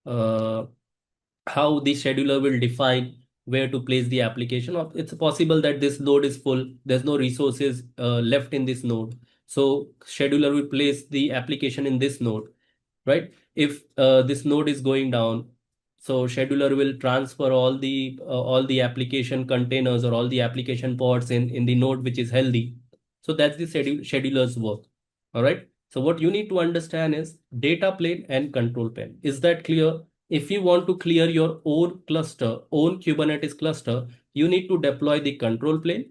how the scheduler will define where to place the application. Or it's possible that this node is full, there's no resources left in this node. So scheduler will place the application in this node, right? If this node is going down, so scheduler will transfer all the application containers or all the application pods in the node which is healthy. So that's the scheduler's work. All right. So what you need to understand is data plane and control plane. Is that clear? If you want to clear your own cluster, own Kubernetes cluster, you need to deploy the control plane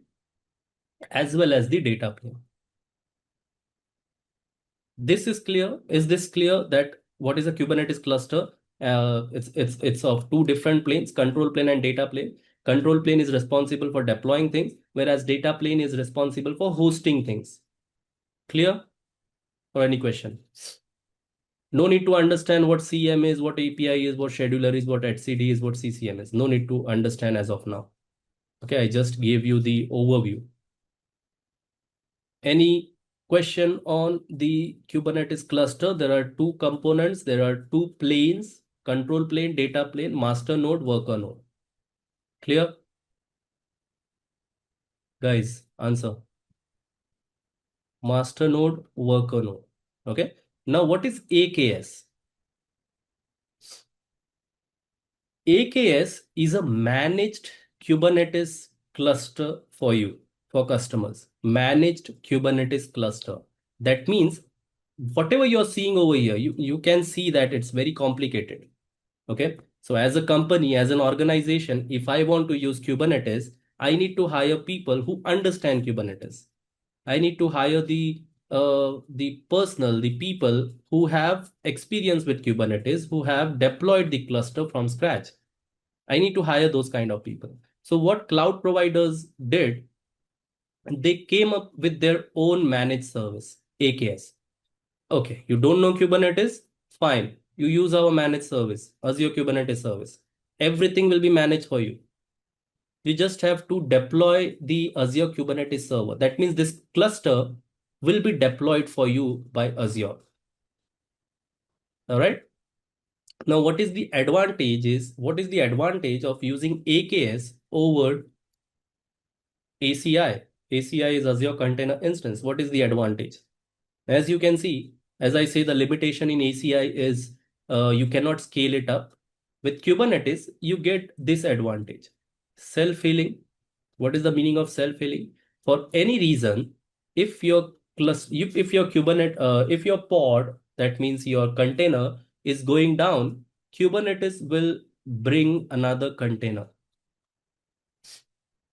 as well as the data plane. This is clear. Is this clear that what is a Kubernetes cluster? It's of two different planes, control plane and data plane. Control plane is responsible for deploying things, whereas data plane is responsible for hosting things. Clear? Or any question? No need to understand what CM is, what API is, what scheduler is, what etcd is, what CCM is. No need to understand as of now. Okay, I just gave you the overview. Any question on the Kubernetes cluster? There are two components. There are two planes: control plane, data plane, master node, worker node. Clear? Guys, answer. Master node, worker node. Okay. Now, what is AKS? AKS is a managed Kubernetes cluster for you, for customers. Managed Kubernetes cluster. That means whatever you're seeing over here, you can see that it's very complicated. Okay. So as a company, as an organization, if I want to use Kubernetes, I need to hire people who understand Kubernetes. I need to hire the people who have experience with Kubernetes, who have deployed the cluster from scratch. I need to hire those kind of people. So what cloud providers did, they came up with their own managed service, AKS. Okay, you don't know Kubernetes? Fine. You use our managed service, Azure Kubernetes service. Everything will be managed for you. You just have to deploy the Azure Kubernetes server. That means this cluster will be deployed for you by Azure. All right. Now, what is the advantage of using AKS over ACI? ACI is Azure Container Instance. What is the advantage? As you can see, as I say, the limitation in ACI is you cannot scale it up. With Kubernetes, you get this advantage. Self-healing. What is the meaning of self-healing? For any reason, if your if your Kubernetes, if your pod, that means your container is going down, Kubernetes will bring another container.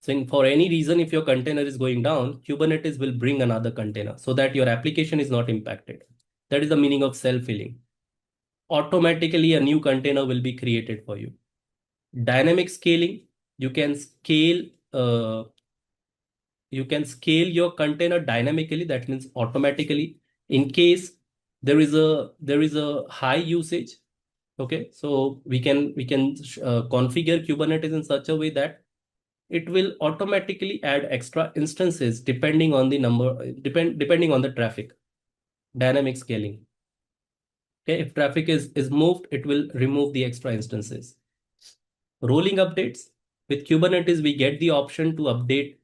So for any reason, if your container is going down, Kubernetes will bring another container so that your application is not impacted. That is the meaning of self-healing. Automatically, a new container will be created for you. Dynamic scaling, you can scale your container dynamically. That means automatically. In case there is a high usage, okay, so we can configure Kubernetes in such a way that it will automatically add extra instances depending on the depending on the traffic. Dynamic scaling. Okay, if traffic is moved, it will remove the extra instances. Rolling updates. With Kubernetes, we get the option to update.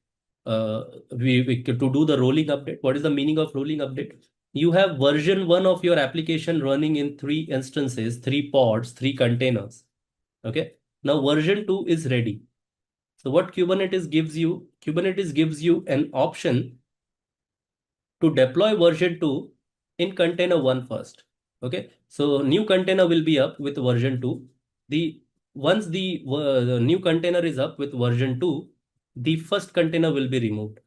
To do the rolling update. What is the meaning of rolling update? You have version 1 of your application running in 3 instances, 3 pods, 3 containers. Okay. Now version 2 is ready. So what Kubernetes gives you an option to deploy version 2 in container 1 first. Okay. So new container will be up with version 2. Once the new container is up with version 2, the first container will be removed.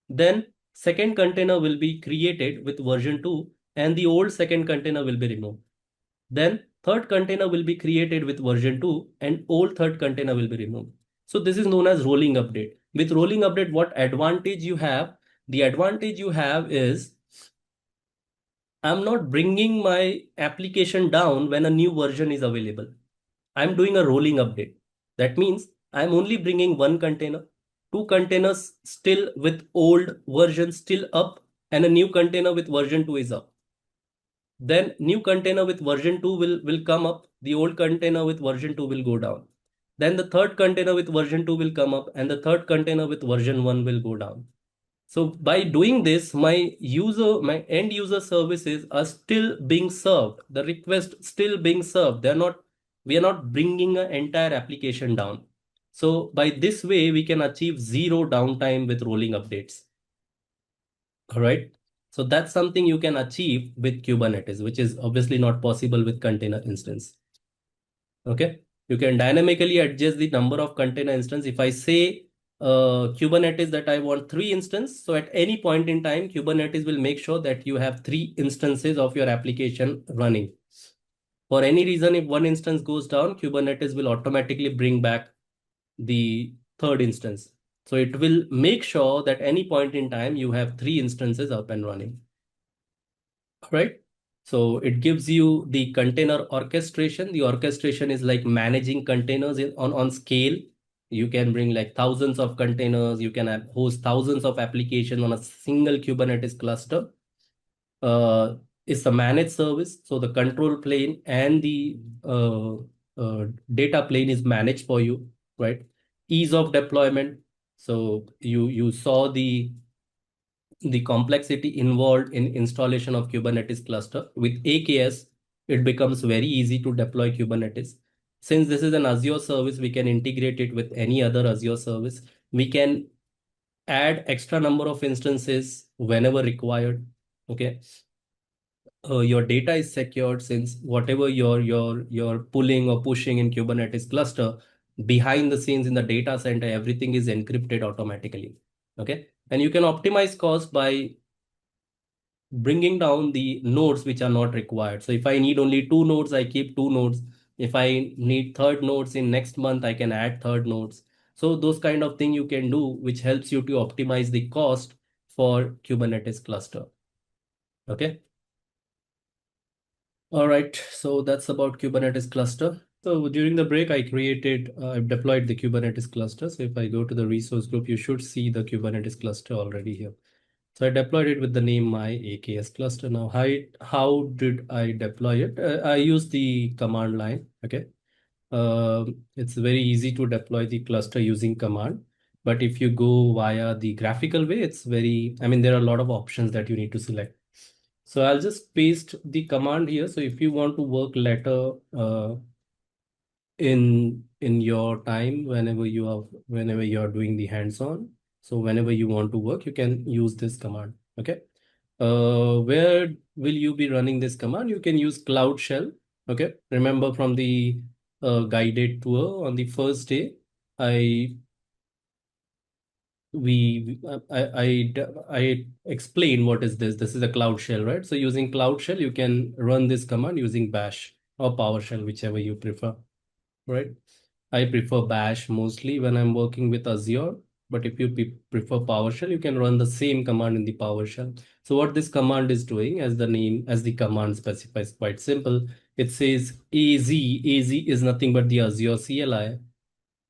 Then second container will be created with version 2 and the old second container will be removed. Then third container will be created with version 2 and old third container will be removed. So this is known as rolling update. With rolling update, what advantage you have? The advantage you have is I'm not bringing my application down when a new version is available. I'm doing a rolling update. That means I'm only bringing one container, 2 containers still with old version still up, and a new container with version 2 is up. Then new container with version 2 will come up. The old container with version 2 will go down. Then the third container with version 2 will come up, and the third container with version 1 will go down. So by doing this, my end user services are still being served. The request still being served. We are not bringing an entire application down. So by this way, we can achieve zero downtime with rolling updates. All right. So that's something you can achieve with Kubernetes, which is obviously not possible with container instance. Okay. You can dynamically adjust the number of container instance. If I say Kubernetes that I want 3 instances, so at any point in time, Kubernetes will make sure that you have 3 instances of your application running. For any reason, if one instance goes down, Kubernetes will automatically bring back the third instance. So it will make sure that any point in time you have 3 instances up and running. All right. So it gives you the container orchestration. The orchestration is like managing containers on scale. You can bring like thousands of containers. You can host thousands of applications on a single Kubernetes cluster. It's a managed service. So the control plane and the data plane is managed for you, right? Ease of deployment. So you saw the complexity involved in installation of Kubernetes cluster. With AKS, it becomes very easy to deploy Kubernetes. Since this is an Azure service, we can integrate it with any other Azure service. We can add extra number of instances whenever required. Okay. Your data is secured, since whatever you're pulling or pushing in Kubernetes cluster, behind the scenes in the data center, everything is encrypted automatically. Okay. And you can optimize cost by bringing down the nodes which are not required. So if I need only 2 nodes, I keep 2 nodes. If I need third nodes in next month, I can add third nodes. So those kind of thing you can do, which helps you to optimize the cost for Kubernetes cluster. Okay. All right. So that's about Kubernetes cluster. So during the break, I've deployed the Kubernetes cluster. So if I go to the resource group, you should see the Kubernetes cluster already here. So I deployed it with the name my AKS cluster. Now, how did I deploy it? I used the command line. Okay. It's very easy to deploy the cluster using command. But if you go via the graphical way, there are a lot of options that you need to select. So I'll just paste the command here. So if you want to work later in your time, whenever you are doing the hands-on, so whenever you want to work, you can use this command. Okay. Where will you be running this command? You can use Cloud Shell. Okay. Remember from the guided tour on the first day, I we I explain what is this. This is a Cloud Shell, right? So using Cloud Shell, you can run this command using Bash or PowerShell, whichever you prefer, right? I prefer Bash mostly when I'm working with Azure, but if you prefer PowerShell, you can run the same command in the PowerShell. So what this command is doing, as the command specifies, quite simple. It says AZ. AZ is nothing but the Azure CLI.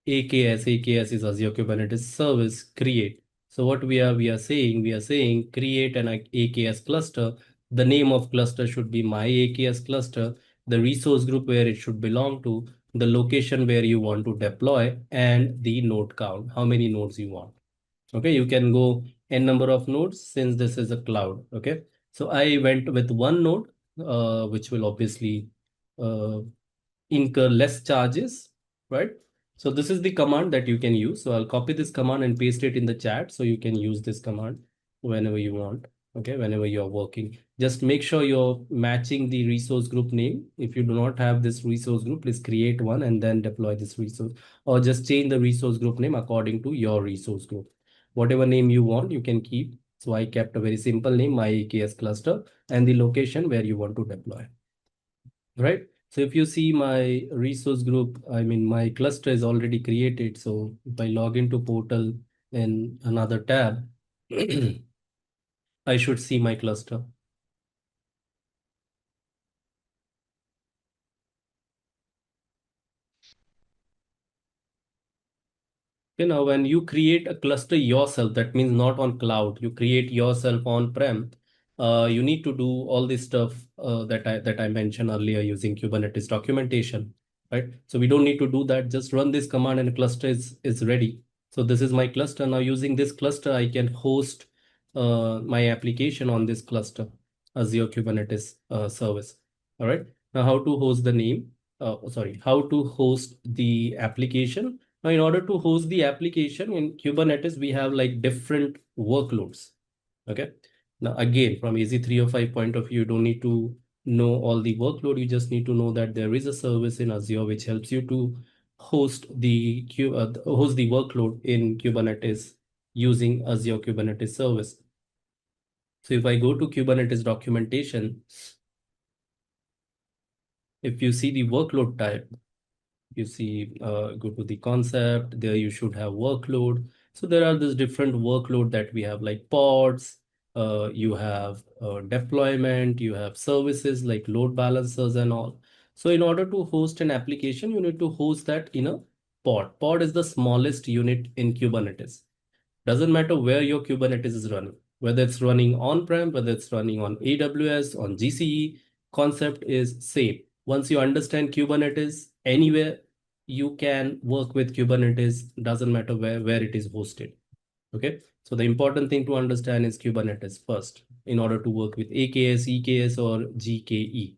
AKS is Azure Kubernetes Service create. So what we are saying create an AKS cluster. The name of cluster should be my AKS cluster, the resource group where it should belong to, the location where you want to deploy, and the node count, how many nodes you want. Okay, you can go n number of nodes since this is a cloud. Okay, so I went with 1 node, which will obviously uh, incur less charges, right? So this is the command that you can use. So I'll copy this command and paste it in the chat so you can use this command whenever you want. Okay, whenever you're working, just make sure you're matching the resource group name. If you do not have this resource group, please create one and then deploy this resource, or just change the resource group name according to your resource group. Whatever name you want, you can keep. So I kept a very simple name, my AKS cluster, and the location where you want to deploy, right? So if you see my resource group, my cluster is already created. So if I log into portal in another tab, I should see my cluster. When you create a cluster yourself, that means not on cloud, you create yourself on prem. You need to do all this stuff that I mentioned earlier using Kubernetes documentation, right? So we don't need to do that. Just run this command and cluster is ready. So this is my cluster. Now using this cluster, I can host my application on this cluster, Azure Kubernetes service. All right. Now how to host the name? How to host the application? Now, in order to host the application in Kubernetes, we have like different workloads. Okay. Now, again, from AZ-305 point of view, you don't need to know all the workload. You just need to know that there is a service in Azure which helps you to host host the workload in Kubernetes using Azure Kubernetes service. So if I go to Kubernetes documentation, if you see the workload type, you see, go to the concept, there you should have workload. So there are these different workload that we have, like pods, you have deployment, you have services like load balancers and all. So in order to host an application, you need to host that in a pod. Pod is the smallest unit in Kubernetes. Doesn't matter where your Kubernetes is running, whether it's running on-prem, whether it's running on AWS, on GCE, concept is same. Once you understand Kubernetes, anywhere you can work with Kubernetes, doesn't matter where it is hosted. Okay, so the important thing to understand is Kubernetes first in order to work with AKS, EKS, or GKE.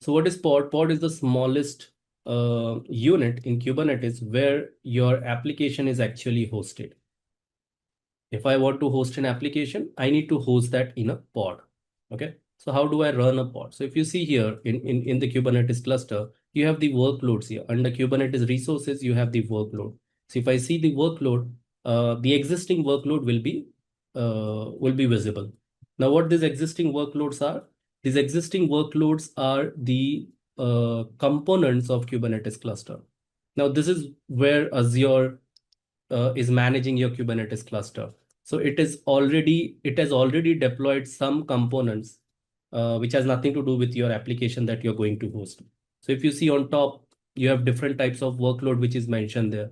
So what is pod? Pod is the smallest unit in Kubernetes where your application is actually hosted. If I want to host an application, I need to host that in a pod. Okay. So how do I run a pod? So if you see here in the Kubernetes cluster, you have the workloads here. Under Kubernetes resources, you have the workload. So if I see the workload, the existing workload will be visible. Now, what these existing workloads are? These existing workloads are the components of Kubernetes cluster. Now, this is where Azure is managing your Kubernetes cluster. So it has already deployed some components which has nothing to do with your application that you're going to host. So if you see on top, you have different types of workload which is mentioned there.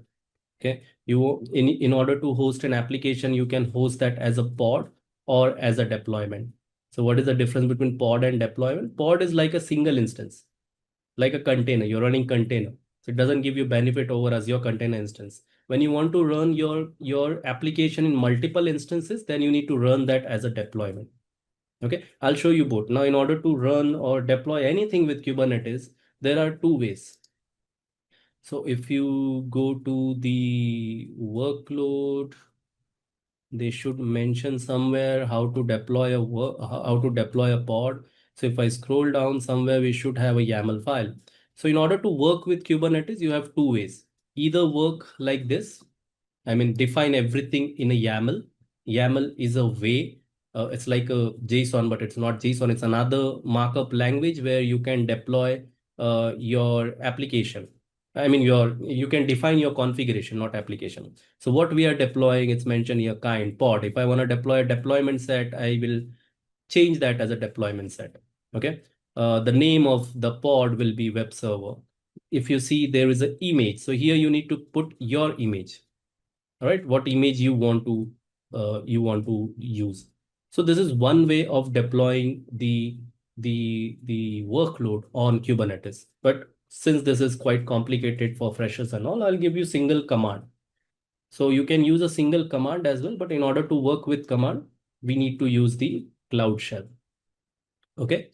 Okay, in order to host an application, you can host that as a pod or as a deployment. So what is the difference between pod and deployment? Pod is like a single instance, like a container. You're running container. So it doesn't give you benefit over Azure container instance. When you want to run your application in multiple instances, then you need to run that as a deployment. Okay, I'll show you both. Now, in order to run or deploy anything with Kubernetes, there are two ways. So if you go to the workload, they should mention somewhere how to deploy a pod. So if I scroll down somewhere, we should have a YAML file. So in order to work with Kubernetes, you have two ways. Either work like this, I mean, define everything in a YAML. YAML is a way, it's like a JSON, but it's not JSON. It's another markup language where you can deploy your application. I mean, you can define your configuration, not application. So what we are deploying, it's mentioned here, kind pod. If I want to deploy a deployment set, I will change that as a deployment set. Okay. The name of the pod will be web server. If you see, there is an image. So here you need to put your image. All right, what image you want to use. So this is one way of deploying the workload on Kubernetes. But since this is quite complicated for freshers and all, I'll give you single command. So you can use a single command as well, but in order to work with command, we need to use the Cloud Shell. Okay.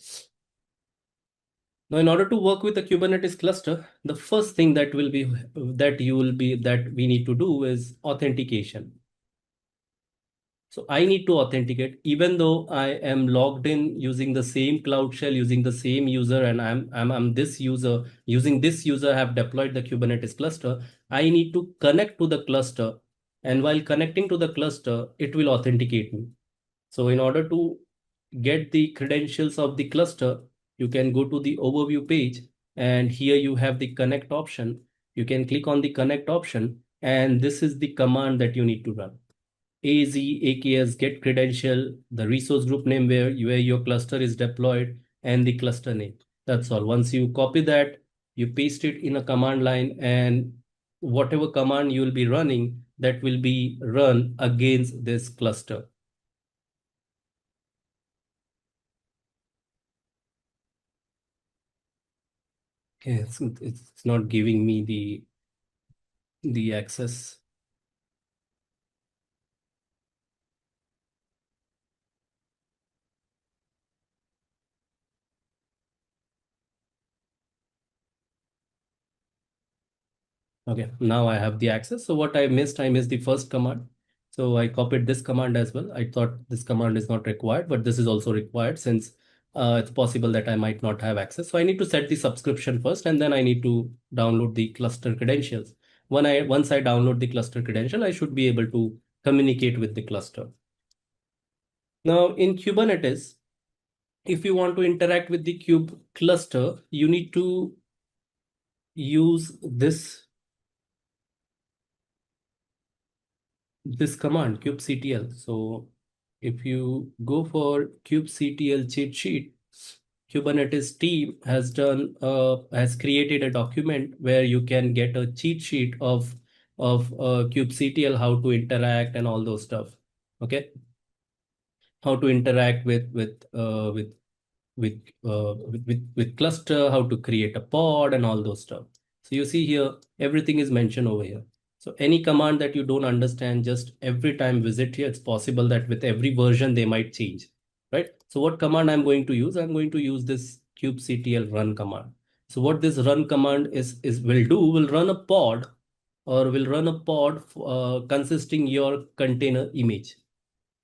Now, in order to work with a Kubernetes cluster, the first thing that we need to do is authentication. So I need to authenticate, even though I am logged in using the same Cloud Shell, using the same user, and I'm this user, using this user have deployed the Kubernetes cluster. I need to connect to the cluster, and while connecting to the cluster, it will authenticate me. So in order to get the credentials of the cluster, you can go to the overview page, and here you have the connect option. You can click on the connect option, and this is the command that you need to run. AZ get credential, the resource group name where your cluster is deployed, and the cluster name. That's all. Once you copy that, you paste it in a command line, and whatever command you will be running, that will be run against this cluster. Okay, it's not giving me the access. Okay, now I have the access. So what I missed the first command. So I copied this command as well. I thought this command is not required, but this is also required since it's possible that I might not have access. So I need to set the subscription first, and then I need to download the cluster credentials. Once I download the cluster credential, I should be able to communicate with the cluster. Now in Kubernetes, if you want to interact with the kube cluster, you need to use this command kubectl. So if you go for kubectl cheat sheet, Kubernetes team has created a document where you can get a cheat sheet of kubectl, how to interact and all those stuff. Okay, how to interact with cluster, how to create a pod and all those stuff. So you see here, everything is mentioned over here. So any command that you don't understand, just every time visit here. It's possible that with every version they might change, right? So what command I'm going to use? I'm going to use this kubectl run command. So what this run command will run a pod, or will run a pod consisting your container image.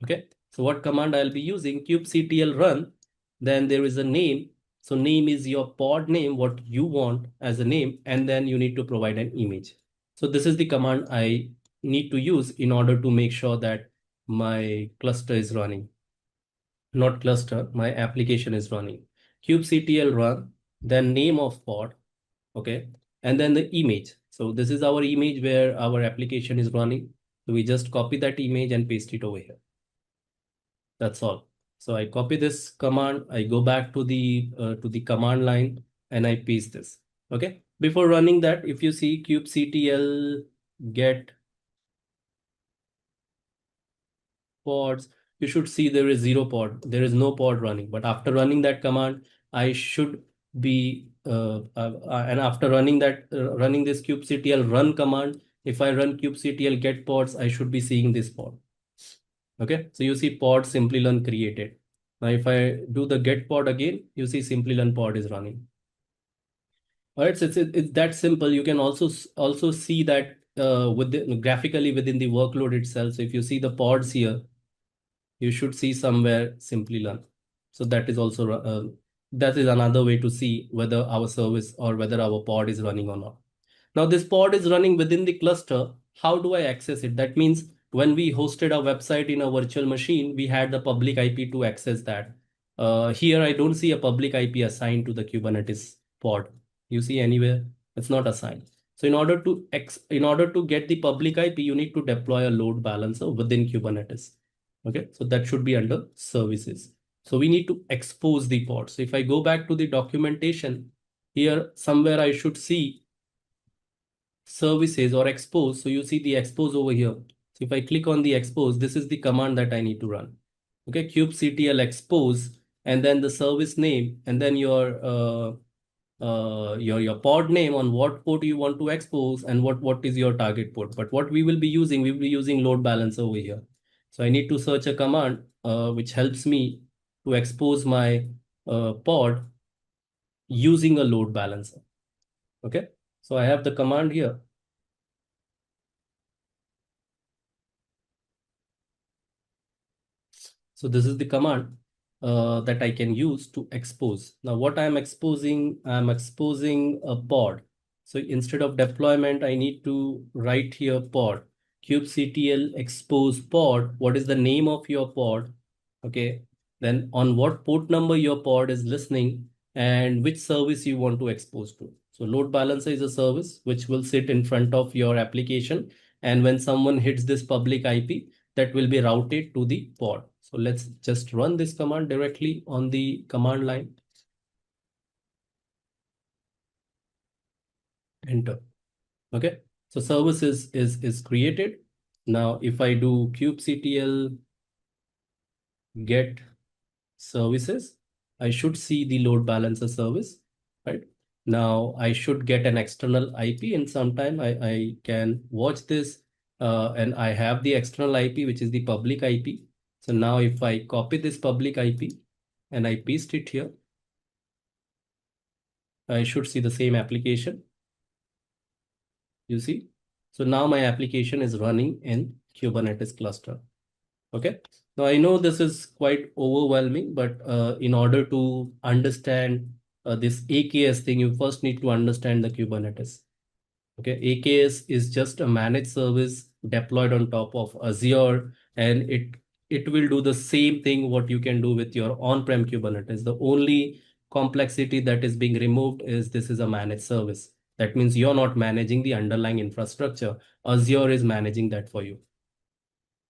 Okay. So what command I'll be using? Kubectl run. Then there is a name. So name is your pod name, what you want as a name, and then you need to provide an image. So this is the command I need to use in order to make sure that my cluster is running. Not cluster, my application is running. Kubectl run, then name of pod, okay, and then the image. So this is our image where our application is running. So we just copy that image and paste it over here. That's all. So I copy this command, I go back to the command line, and I paste this. Okay. Before running that, if you see kubectl get pods, you should see there is 0 pod. There is no pod running. But after running that command, I should be and after running this kubectl run command, if I run kubectl get pods, I should be seeing this pod. Okay, so you see pod Simplilearn created. Now, if I do the get pod again, you see Simplilearn pod is running. All right, so it's that simple. You can also see that graphically within the workload itself. So if you see the pods here, you should see somewhere Simplilearn. So that is also that is another way to see whether our service or whether our pod is running or not. Now this pod is running within the cluster. How do I access it? That means when we hosted a website in a virtual machine, we had the public IP to access that. Here, I don't see a public IP assigned to the Kubernetes pod. You see anywhere? It's not assigned. So in order to get the public IP, you need to deploy a load balancer within Kubernetes. Okay, so that should be under services. So we need to expose the pod. So if I go back to the documentation, here somewhere I should see services or expose. So you see the expose over here. So if I click on the expose, this is the command that I need to run. Okay, kubectl expose, and then the service name, and then your pod name on what port you want to expose, and what is your target port. But what we will be using load balancer over here. So I need to search a command which helps me to expose my pod using a load balancer. Okay, so I have the command here. So this is the command that I can use to expose. Now what I'm exposing a pod. So instead of deployment, I need to write here pod, kubectl expose pod. What is the name of your pod? Okay. Then on what port number your pod is listening, and which service you want to expose to. So load balancer is a service which will sit in front of your application. And when someone hits this public IP, that will be routed to the pod. So let's just run this command directly on the command line. Enter. Okay. So service is created. Now, if I do kubectl get services, I should see the load balancer service, right? Now I should get an external IP, and sometime I can watch this and I have the external IP, which is the public IP. So now if I copy this public IP and I paste it here, I should see the same application. You see? So now my application is running in Kubernetes cluster. Okay. Now I know this is quite overwhelming, but in order to understand this AKS thing, you first need to understand the Kubernetes. Okay, AKS is just a managed service deployed on top of Azure, and it will do the same thing what you can do with your on-prem Kubernetes. The only complexity that is being removed is this is a managed service. That means you're not managing the underlying infrastructure. Azure is managing that for you.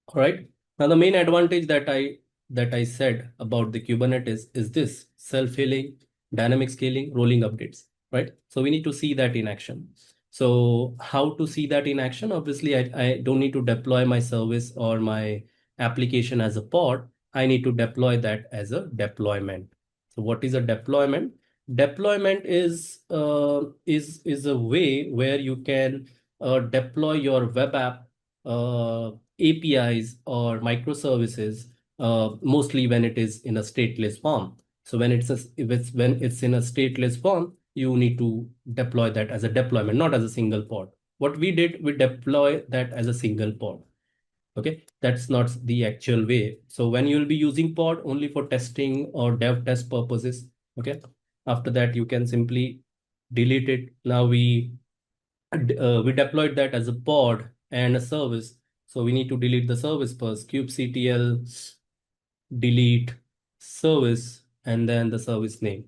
All right. Now the main advantage that I said about the Kubernetes is this: self-healing, dynamic scaling, rolling updates, right? So we need to see that in action. So how to see that in action? Obviously, I don't need to deploy my service or my application as a pod. I need to deploy that as a deployment. So what is a deployment? Deployment is a way where you can deploy your web app, APIs or microservices, mostly when it is in a stateless form. So when when it's in a stateless form, you need to deploy that as a deployment, not as a single pod. What we did, we deploy that as a single pod. Okay, that's not the actual way. So when you'll be using pod only for testing or dev test purposes, okay, after that you can simply delete it. Now we deployed that as a pod and a service. So we need to delete the service first. kubectl delete service and then the service name.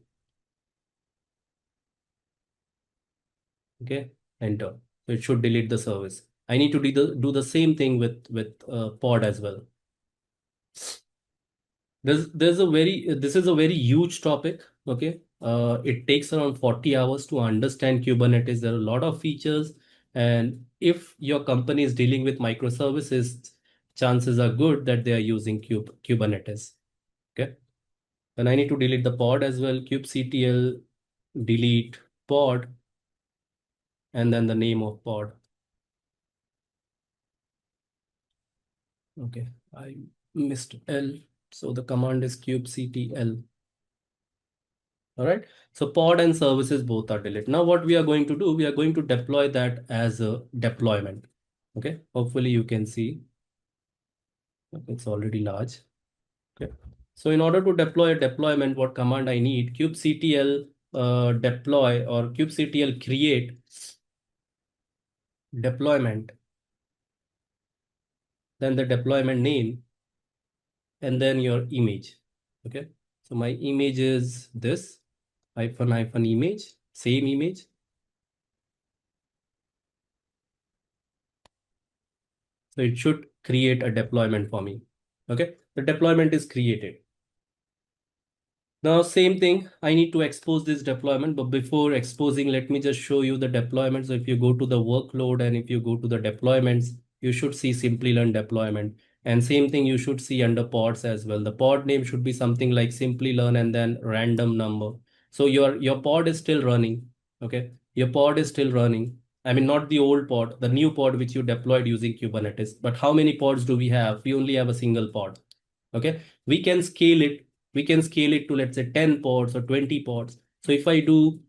Okay, enter. So it should delete the service. I need to do the same thing with pod as well. There's a very this is a very huge topic. Okay, it takes around 40 hours to understand Kubernetes. There are a lot of features, and if your company is dealing with microservices, chances are good that they are using Kubernetes. Okay, and I need to delete the pod as well. kubectl delete pod, and then the name of pod. Okay, I missed L, so the command is kubectl. All right. So pod and services both are deleted. Now what we are going to do, we are going to deploy that as a deployment. Okay. Hopefully you can see it's already large. Okay. So in order to deploy a deployment, what command I need? kubectl deploy or kubectl create deployment, then the deployment name, and then your image. Okay. So my image is this hyphen image, same image. So it should create a deployment for me. Okay, the deployment is created. Now, same thing, I need to expose this deployment, but before exposing, let me just show you the deployment. So if you go to the workload and if you go to the deployments, you should see Simplilearn deployment. And same thing you should see under pods as well. The pod name should be something like Simplilearn and then random number. So your pod is still running. Okay, your pod is still running. I mean, not the old pod, the new pod which you deployed using Kubernetes. But how many pods do we have? We only have a single pod. Okay, we can scale it. We can scale it to, let's say, 10 pods or 20 pods. So if I do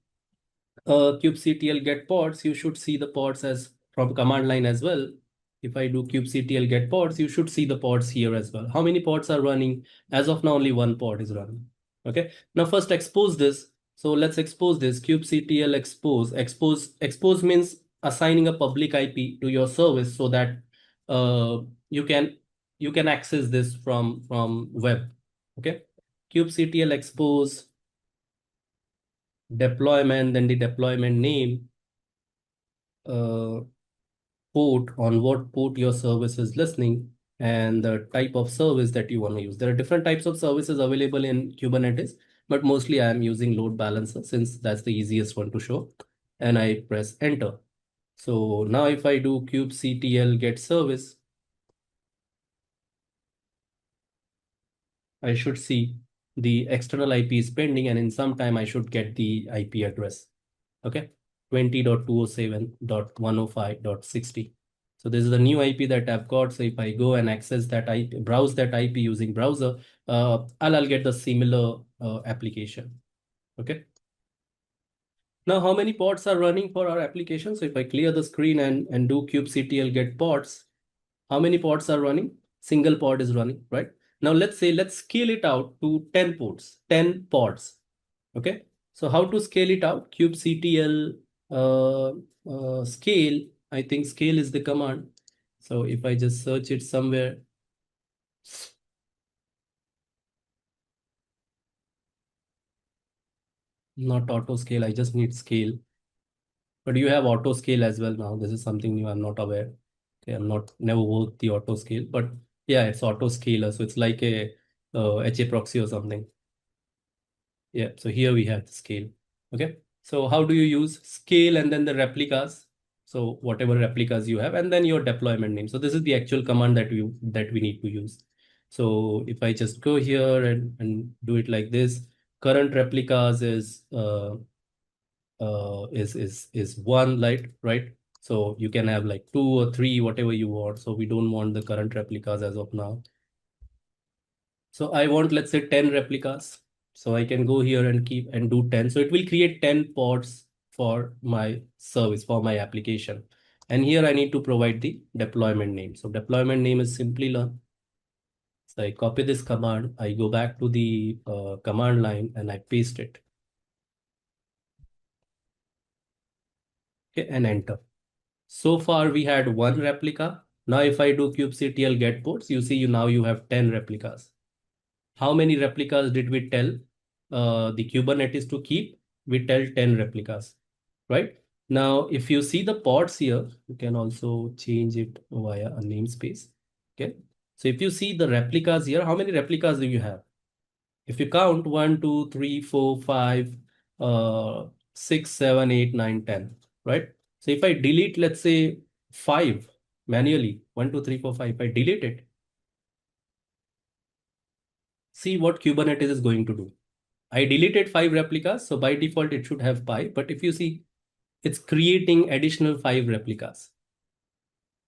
kubectl get pods, you should see the pods as from command line as well. If I do kubectl get pods, you should see the pods here as well. How many pods are running? As of now, only one pod is running. Okay. Now first expose this. So let's expose this kubectl expose means assigning a public IP to your service so that uh, you can access this from web. Okay. kubectl expose deployment, then the deployment name, port, on what port your service is listening, and the type of service that you want to use. There are different types of services available in Kubernetes, but mostly I am using load balancer since that's the easiest one to show. And I press enter. So now if I do kubectl get service, I should see the external IP is pending, and in some time I should get the IP address. Okay, 20.207.105.60. So this is the new IP that I've got. So if I go and access that IP, browse that IP using browser, I'll get the similar application. Okay. Now, how many pods are running for our application? So if I clear the screen and do kubectl get pods, how many pods are running? Single pod is running, right? Now let's scale it out to 10 pods, 10 pods. Okay. So how to scale it out? kubectl scale. I think scale is the command. So if I just search it somewhere, not auto scale, I just need scale. But you have auto scale as well now. This is something new. I'm not aware. Okay, I'm not never worked the auto scale, but yeah, it's auto scaler. So it's like a HA proxy or something. Yeah. So here we have the scale. Okay. So how do you use scale and then the replicas? So whatever replicas you have, and then your deployment name. So this is the actual command that we need to use. So if I just go here and do it like this, current replicas is one light, right? So you can have like 2 or 3, whatever you want. So we don't want the current replicas as of now. So I want, let's say 10 replicas. So I can go here and keep and do 10. So it will create 10 pods for my service, for my application. And here I need to provide the deployment name. So deployment name is Simplilearn. So I copy this command, I go back to the command line and I paste it. Okay, and enter. So far we had 1 replica. Now if I do kubectl get ports, you see now you have 10 replicas. How many replicas did we tell the Kubernetes to keep? We tell 10 replicas, right? Now, if you see the pods here, you can also change it via a namespace. Okay. So if you see the replicas here, how many replicas do you have? If you count 1, 2, 3, 4, 5, 6, 7, 8, 9, 10, right? So if I delete, let's say 5 manually, 1, 2, 3, 4, 5, if I delete it, see what Kubernetes is going to do. I deleted 5 replicas, so by default it should have 5. But if you see, it's creating additional 5 replicas.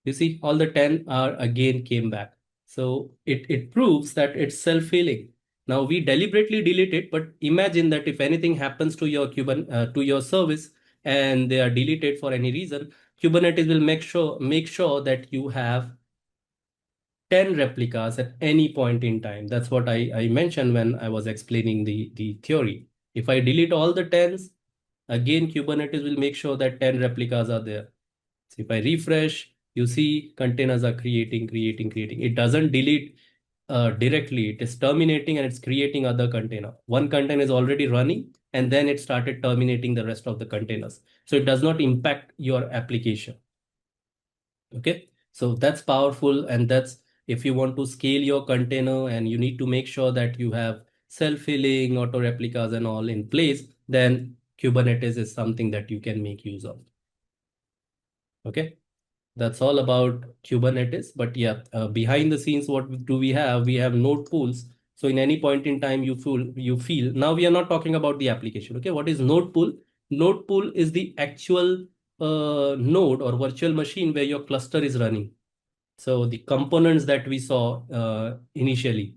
You see, all the 10 are again came back. So it proves that it's self-healing. Now we deliberately delete it, but imagine that if anything happens to your to your service and they are deleted for any reason, Kubernetes will make sure that you have 10 replicas at any point in time. That's what I mentioned when I was explaining the theory. If I delete all the 10s, again, Kubernetes will make sure that 10 replicas are there. So if I refresh, you see containers are creating. It doesn't delete directly. It is terminating and it's creating other container. One container is already running and then it started terminating the rest of the containers. So it does not impact your application. Okay, so that's powerful, and that's if you want to scale your container and you need to make sure that you have self-healing, auto replicas and all in place, then Kubernetes is something that you can make use of. Okay, that's all about Kubernetes. But yeah, behind the scenes, what do we have? We have node pools. So in any point in time, you feel now we are not talking about the application. Okay, what is node pool? Node pool is the actual node or virtual machine where your cluster is running. So the components that we saw initially.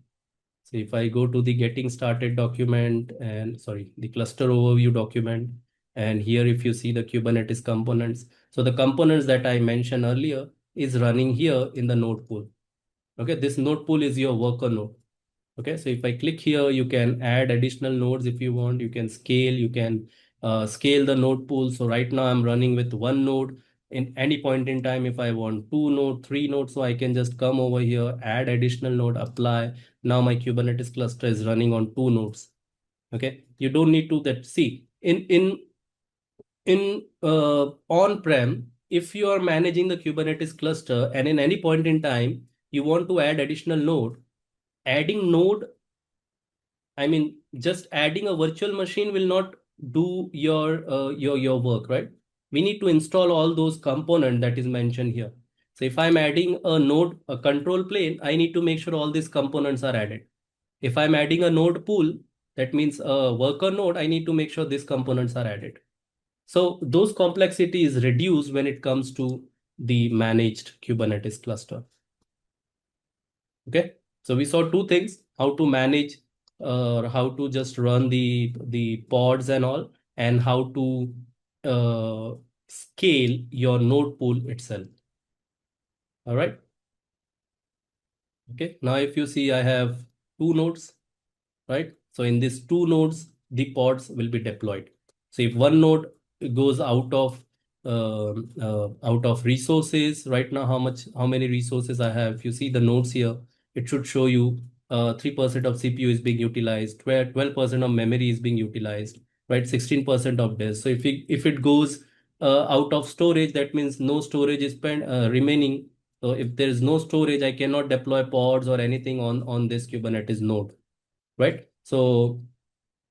So if I go to the getting started document and sorry, the cluster overview document, and here if you see the Kubernetes components, so the components that I mentioned earlier is running here in the node pool. Okay, this node pool is your worker node. Okay, so if I click here, you can add additional nodes if you want. You can scale the node pool. So right now I'm running with 1 node. In any point in time, if I want 2 node, 3 nodes, so I can just come over here, add additional node, apply. Now my Kubernetes cluster is running on 2 nodes. Okay, you don't need to that. See, in on-prem, if you are managing the Kubernetes cluster and in any point in time you want to add additional node, adding node, I mean, just adding a virtual machine will not do your work, right? We need to install all those components that is mentioned here. So if I'm adding a node, a control plane, I need to make sure all these components are added. If I'm adding a node pool, that means a worker node, I need to make sure these components are added. So those complexity is reduced when it comes to the managed Kubernetes cluster. Okay, so we saw 2 things: how to manage or how to just run the pods and all, and how to scale your node pool itself. All right. Okay, now if you see, I have 2 nodes, right? So in these 2 nodes, the pods will be deployed. So if one node goes out of resources, right now how many resources I have? If you see the nodes here, it should show you 3% of CPU is being utilized, 12% of memory is being utilized, right? 16% of disk. So if it goes out of storage, that means no storage is remaining. So if there is no storage, I cannot deploy pods or anything on this Kubernetes node, right? So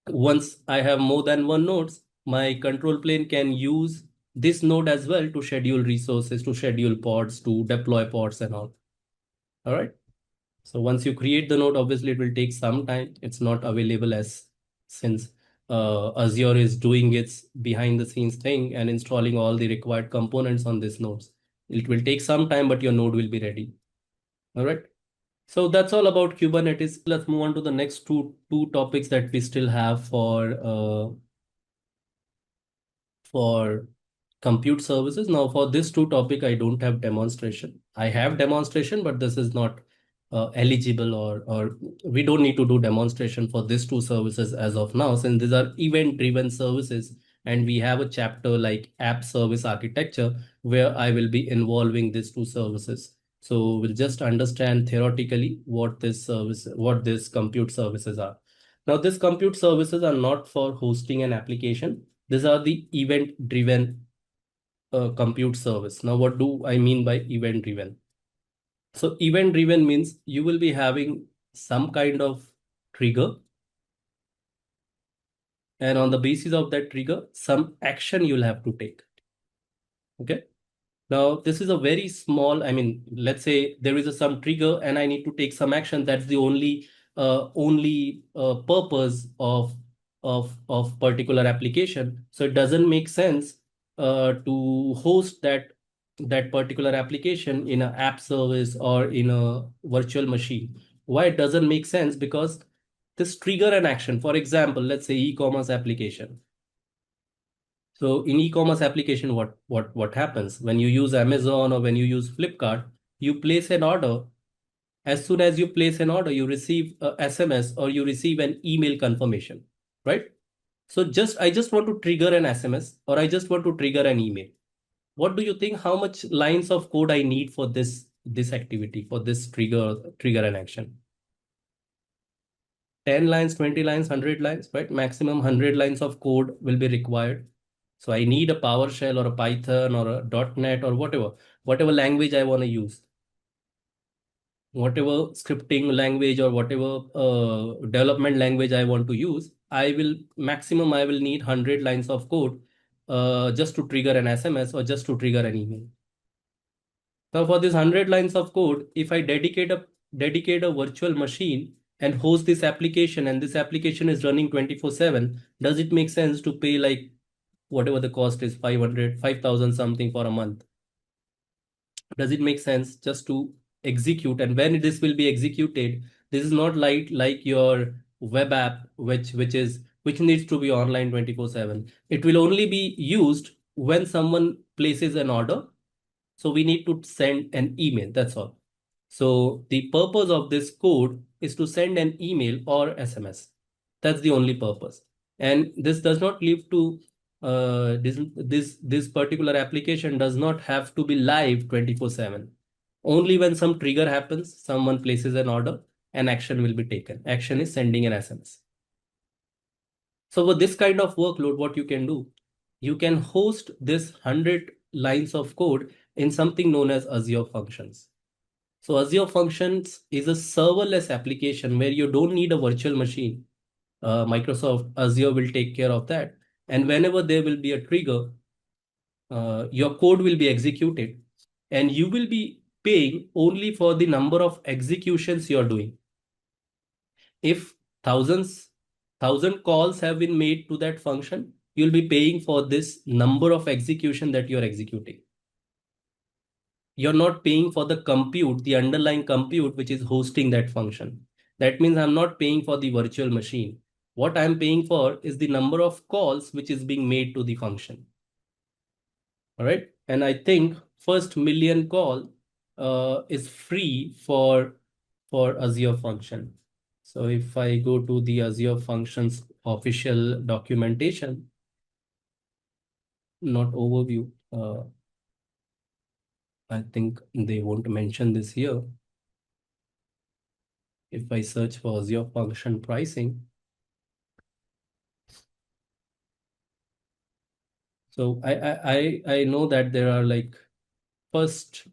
once I have more than 1 nodes, my control plane can use this node as well to schedule resources, to schedule pods, to deploy pods and all. All right. So once you create the node, obviously it will take some time. It's not available as since Azure is doing its behind the scenes thing and installing all the required components on these nodes. It will take some time, but your node will be ready. All right. So that's all about Kubernetes. Let's move on to the next two topics that we still have for compute services. Now, for this two topic, I don't have demonstration. I have demonstration, but this is not eligible, or we don't need to do demonstration for these two services as of now, since these are event-driven services, and we have a chapter like app service architecture where I will be involving these two services. So we'll just understand theoretically what this compute services are. Now, these compute services are not for hosting an application. These are the event-driven compute service. Now, what do I mean by event-driven? So event-driven means you will be having some kind of trigger, and on the basis of that trigger, some action you'll have to take. Okay. Now, this is a very small, I mean, let's say there is some trigger and I need to take some action. That's the only purpose of particular application. So it doesn't make sense to host that particular application in an app service or in a virtual machine. Why it doesn't make sense? Because this trigger an action. For example, let's say e-commerce application. So in e-commerce application, what happens when you use Amazon or when you use Flipkart, you place an order. As soon as you place an order, you receive a SMS or you receive an email confirmation, right? So I just want to trigger an SMS or I just want to trigger an email. What do you think? How much lines of code I need for this activity, for this trigger an action? 10 lines, 20 lines, 100 lines, right? Maximum 100 lines of code will be required. So I need a PowerShell or a Python or a .NET or whatever language I want to use, whatever scripting language or whatever development language I want to use. I will need 100 lines of code just to trigger an SMS or just to trigger an email. Now for this 100 lines of code, if I dedicate a virtual machine and host this application and this application is running 24/7, does it make sense to pay like whatever the cost is, 500, 5,000 something for a month? Does it make sense just to execute? And when this will be executed, this is not like your web app, which needs to be online 24/7. It will only be used when someone places an order. So we need to send an email. That's all. So the purpose of this code is to send an email or SMS. That's the only purpose. And this does not lead to this particular application does not have to be live 24/7. Only when some trigger happens, someone places an order, an action will be taken. Action is sending an SMS. So with this kind of workload, what you can do, you can host this 100 lines of code in something known as Azure Functions. So Azure Functions is a serverless application where you don't need a virtual machine. Microsoft Azure will take care of that. And whenever there will be a trigger, your code will be executed and you will be paying only for the number of executions you're doing. If thousand calls have been made to that function, you'll be paying for this number of execution that you're executing. You're not paying for the compute, the underlying compute, which is hosting that function. That means I'm not paying for the virtual machine. What I'm paying for is the number of calls which is being made to the function. All right. And I think first million call is free for Azure function. So if I go to the Azure functions official documentation, not overview, I think they won't mention this here. If I search for Azure function pricing, so I know that there are like first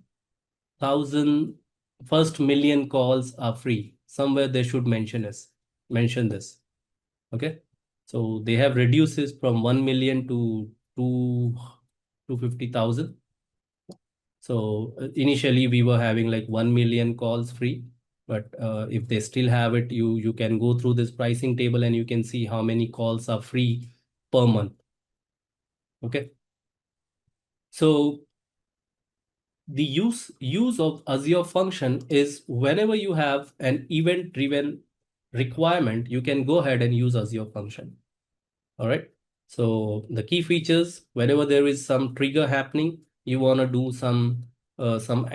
million calls are free. Somewhere they should mention this. Okay. So they have reduced this from 1 million to 250,000. So initially we were having like 1 million calls free. But if they still have it, you can go through this pricing table and you can see how many calls are free per month. Okay. So the use of Azure function is whenever you have an event-driven requirement, you can go ahead and use Azure function. All right. So the key features, whenever there is some trigger happening, you want to do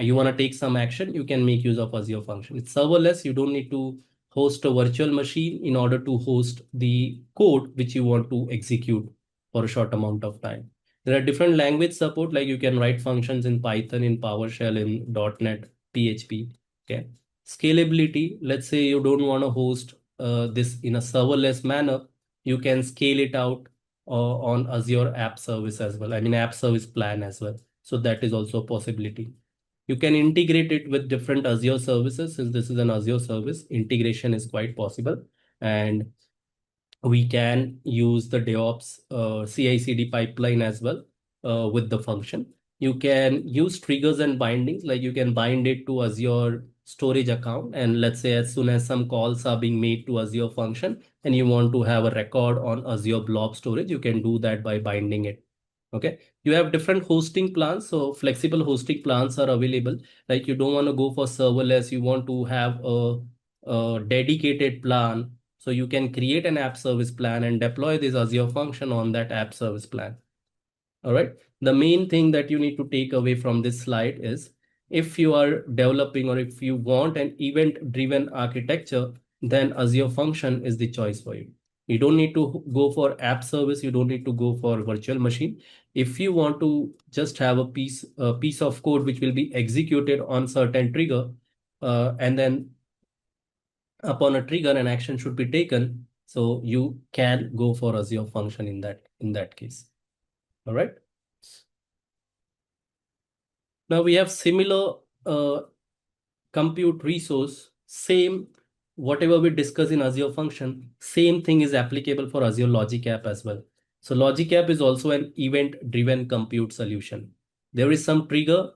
you want to take some action, you can make use of Azure function. It's serverless. You don't need to host a virtual machine in order to host the code which you want to execute for a short amount of time. There are different language support, like you can write functions in Python, in PowerShell, in .NET, PHP. Okay. Scalability, let's say you don't want to host this in a serverless manner, you can scale it out on Azure App Service as well. I mean, App Service Plan as well. So that is also a possibility. You can integrate it with different Azure services. Since this is an Azure service, integration is quite possible. And we can use the DevOps CI/CD pipeline as well with the function. You can use triggers and bindings, like you can bind it to Azure storage account. And let's say as soon as some calls are being made to Azure function and you want to have a record on Azure blob storage, you can do that by binding it. Okay. You have different hosting plans. So flexible hosting plans are available. Like you don't want to go for serverless, you want to have a dedicated plan. So you can create an app service plan and deploy this Azure function on that app service plan. All right. The main thing that you need to take away from this slide is if you are developing or if you want an event-driven architecture, then Azure function is the choice for you. You don't need to go for app service. You don't need to go for virtual machine. If you want to just have a piece of code which will be executed on certain trigger, and then upon a trigger, an action should be taken. So you can go for Azure function in that case. All right. Now we have similar compute resource, same whatever we discuss in Azure function, same thing is applicable for Azure Logic App as well. So Logic App is also an event-driven compute solution. There is some trigger,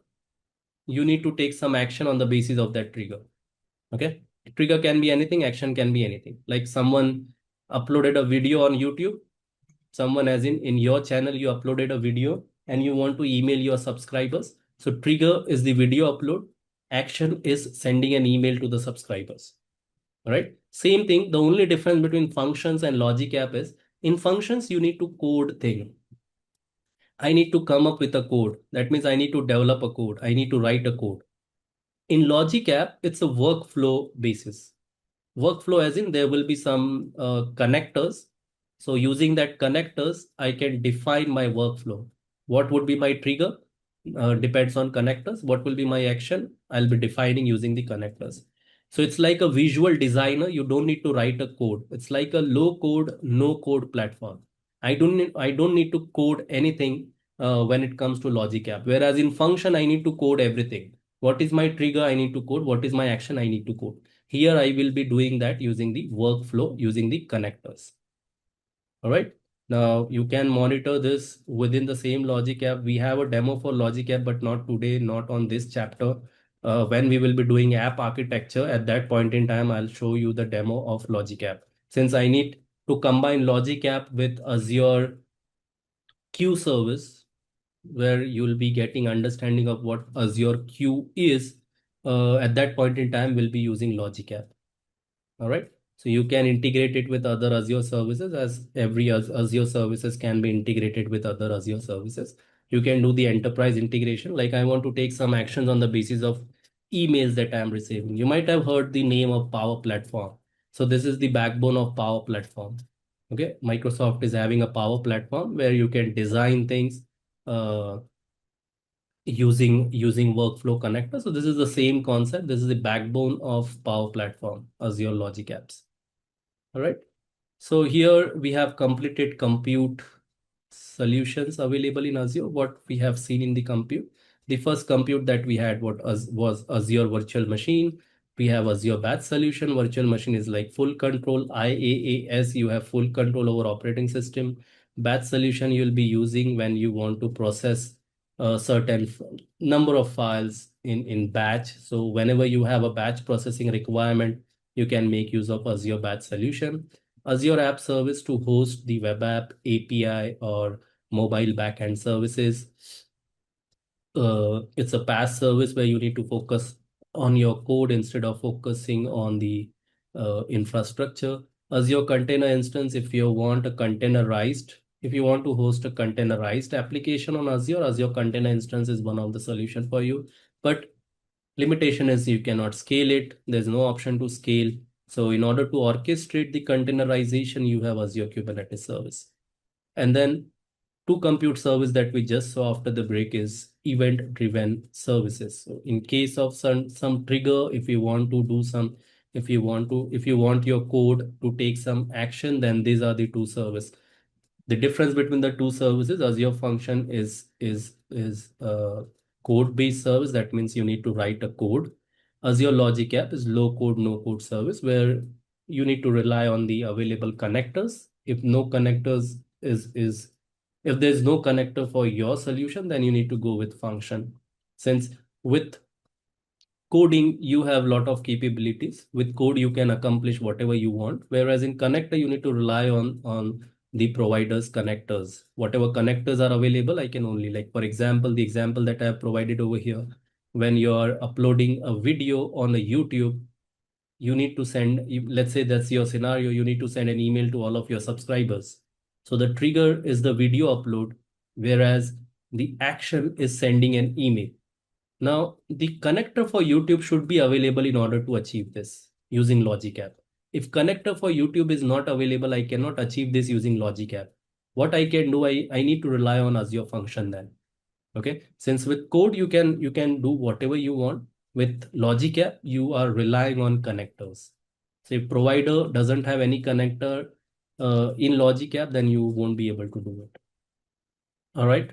you need to take some action on the basis of that trigger. Okay. Trigger can be anything, action can be anything. Like someone uploaded a video on YouTube, someone as in your channel, you uploaded a video and you want to email your subscribers. So trigger is the video upload. Action is sending an email to the subscribers. All right. Same thing. The only difference between functions and Logic App is in functions, you need to code thing. I need to come up with a code. That means I need to develop a code. I need to write a code. In Logic App, it's a workflow basis. Workflow as in there will be some connectors. So using that connectors, I can define my workflow. What would be my trigger? Depends on connectors. What will be my action? I'll be defining using the connectors. So it's like a visual designer. You don't need to write a code. It's like a low code, no code platform. I don't need to code anything when it comes to Logic App. Whereas in function, I need to code everything. What is my trigger? I need to code. What is my action? I need to code. Here I will be doing that using the workflow, using the connectors. All right. Now you can monitor this within the same Logic App. We have a demo for Logic App, but not today, not on this chapter. When we will be doing app architecture, at that point in time, I'll show you the demo of Logic App. Since I need to combine Logic App with Azure Queue service, where you'll be getting understanding of what Azure Queue is, at that point in time, we'll be using Logic App. All right. So you can integrate it with other Azure services, as every Azure services can be integrated with other Azure services. You can do the enterprise integration. Like I want to take some actions on the basis of emails that I'm receiving. You might have heard the name of Power Platform. So this is the backbone of Power Platform. Okay. Microsoft is having a Power Platform where you can design things using workflow connector. So this is the same concept. This is the backbone of Power Platform, Azure Logic Apps. All right. So here we have completed compute solutions available in Azure. What we have seen in the compute, the first compute that we had was Azure Virtual Machine. We have Azure Batch Solution. Virtual Machine is like full control. IaaS, you have full control over operating system. Batch Solution you'll be using when you want to process a certain number of files in batch. So whenever you have a batch processing requirement, you can make use of Azure Batch Solution. Azure App Service to host the web app, API, or mobile backend services. It's a PaaS service where you need to focus on your code instead of focusing on the infrastructure. Azure Container Instance, if you want a containerized, if you want to host a containerized application on Azure, Azure Container Instance is one of the solution for you. But limitation is you cannot scale it. There's no option to scale. So in order to orchestrate the containerization, you have Azure Kubernetes Service. And then two compute service that we just saw after the break is event driven services. So in case of some trigger, if you want to do some, if you want your code to take some action, then these are the two service. The difference between the two services, Azure Function is a code based service. That means you need to write a code. Azure Logic App is low code no code service where you need to rely on the available connectors. If no connectors is if there's no connector for your solution, then you need to go with function. Since with coding, you have a lot of capabilities. With code, you can accomplish whatever you want. Whereas in connector, you need to rely on the provider's connectors. Whatever connectors are available, I can only, like, for example, the example that I have provided over here, when you're uploading a video on a YouTube, you need to send, let's say that's your scenario, you need to send an email to all of your subscribers. So the trigger is the video upload, whereas the action is sending an email. Now, the connector for YouTube should be available in order to achieve this using Logic App. If connector for YouTube is not available, I cannot achieve this using Logic App. What I can do, I need to rely on Azure Function then. Okay, since with code you can do whatever you want. With Logic App, you are relying on connectors. So if provider doesn't have any connector in Logic App, then you won't be able to do it. All right.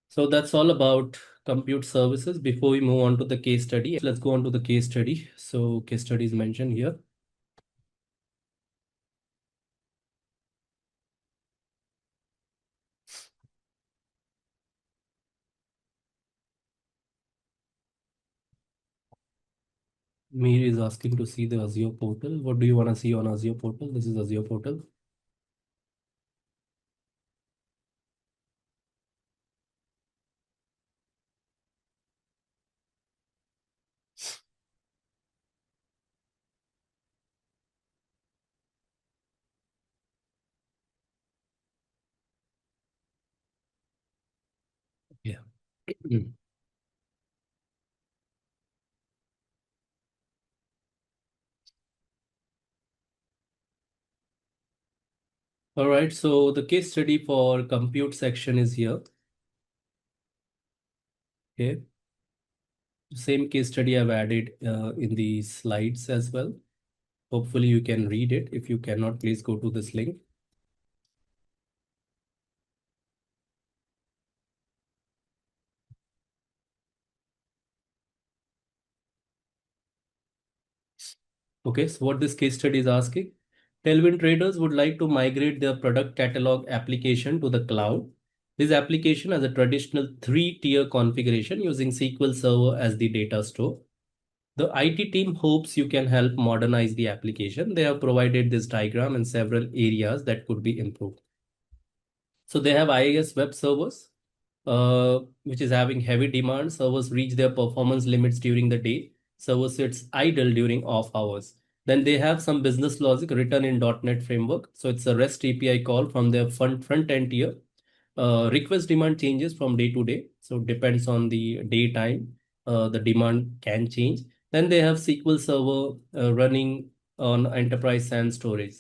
So that's all about compute services. Before we move on to the case study, let's go on to the case study. So case study is mentioned here. Mir is asking to see the Azure portal. What do you want to see on Azure portal? This is Azure portal. Yeah. All right. So the case study for compute section is here. Okay. Same case study I've added in the slides as well. Hopefully you can read it. If you cannot, please go to this link. Okay, so what this case study is asking, Tailwind traders would like to migrate their product catalog application to the cloud. This application has a traditional three-tier configuration using SQL Server as the data store. The IT team hopes you can help modernize the application. They have provided this diagram and several areas that could be improved. So they have IIS web servers, which is having heavy demand. Servers reach their performance limits during the day. Server sits idle during off hours. Then they have some business logic written in .NET framework. So it's a REST API call from their front end tier. Request demand changes from day to day. So it depends on the daytime. The demand can change. Then they have SQL Server running on enterprise SAN storage,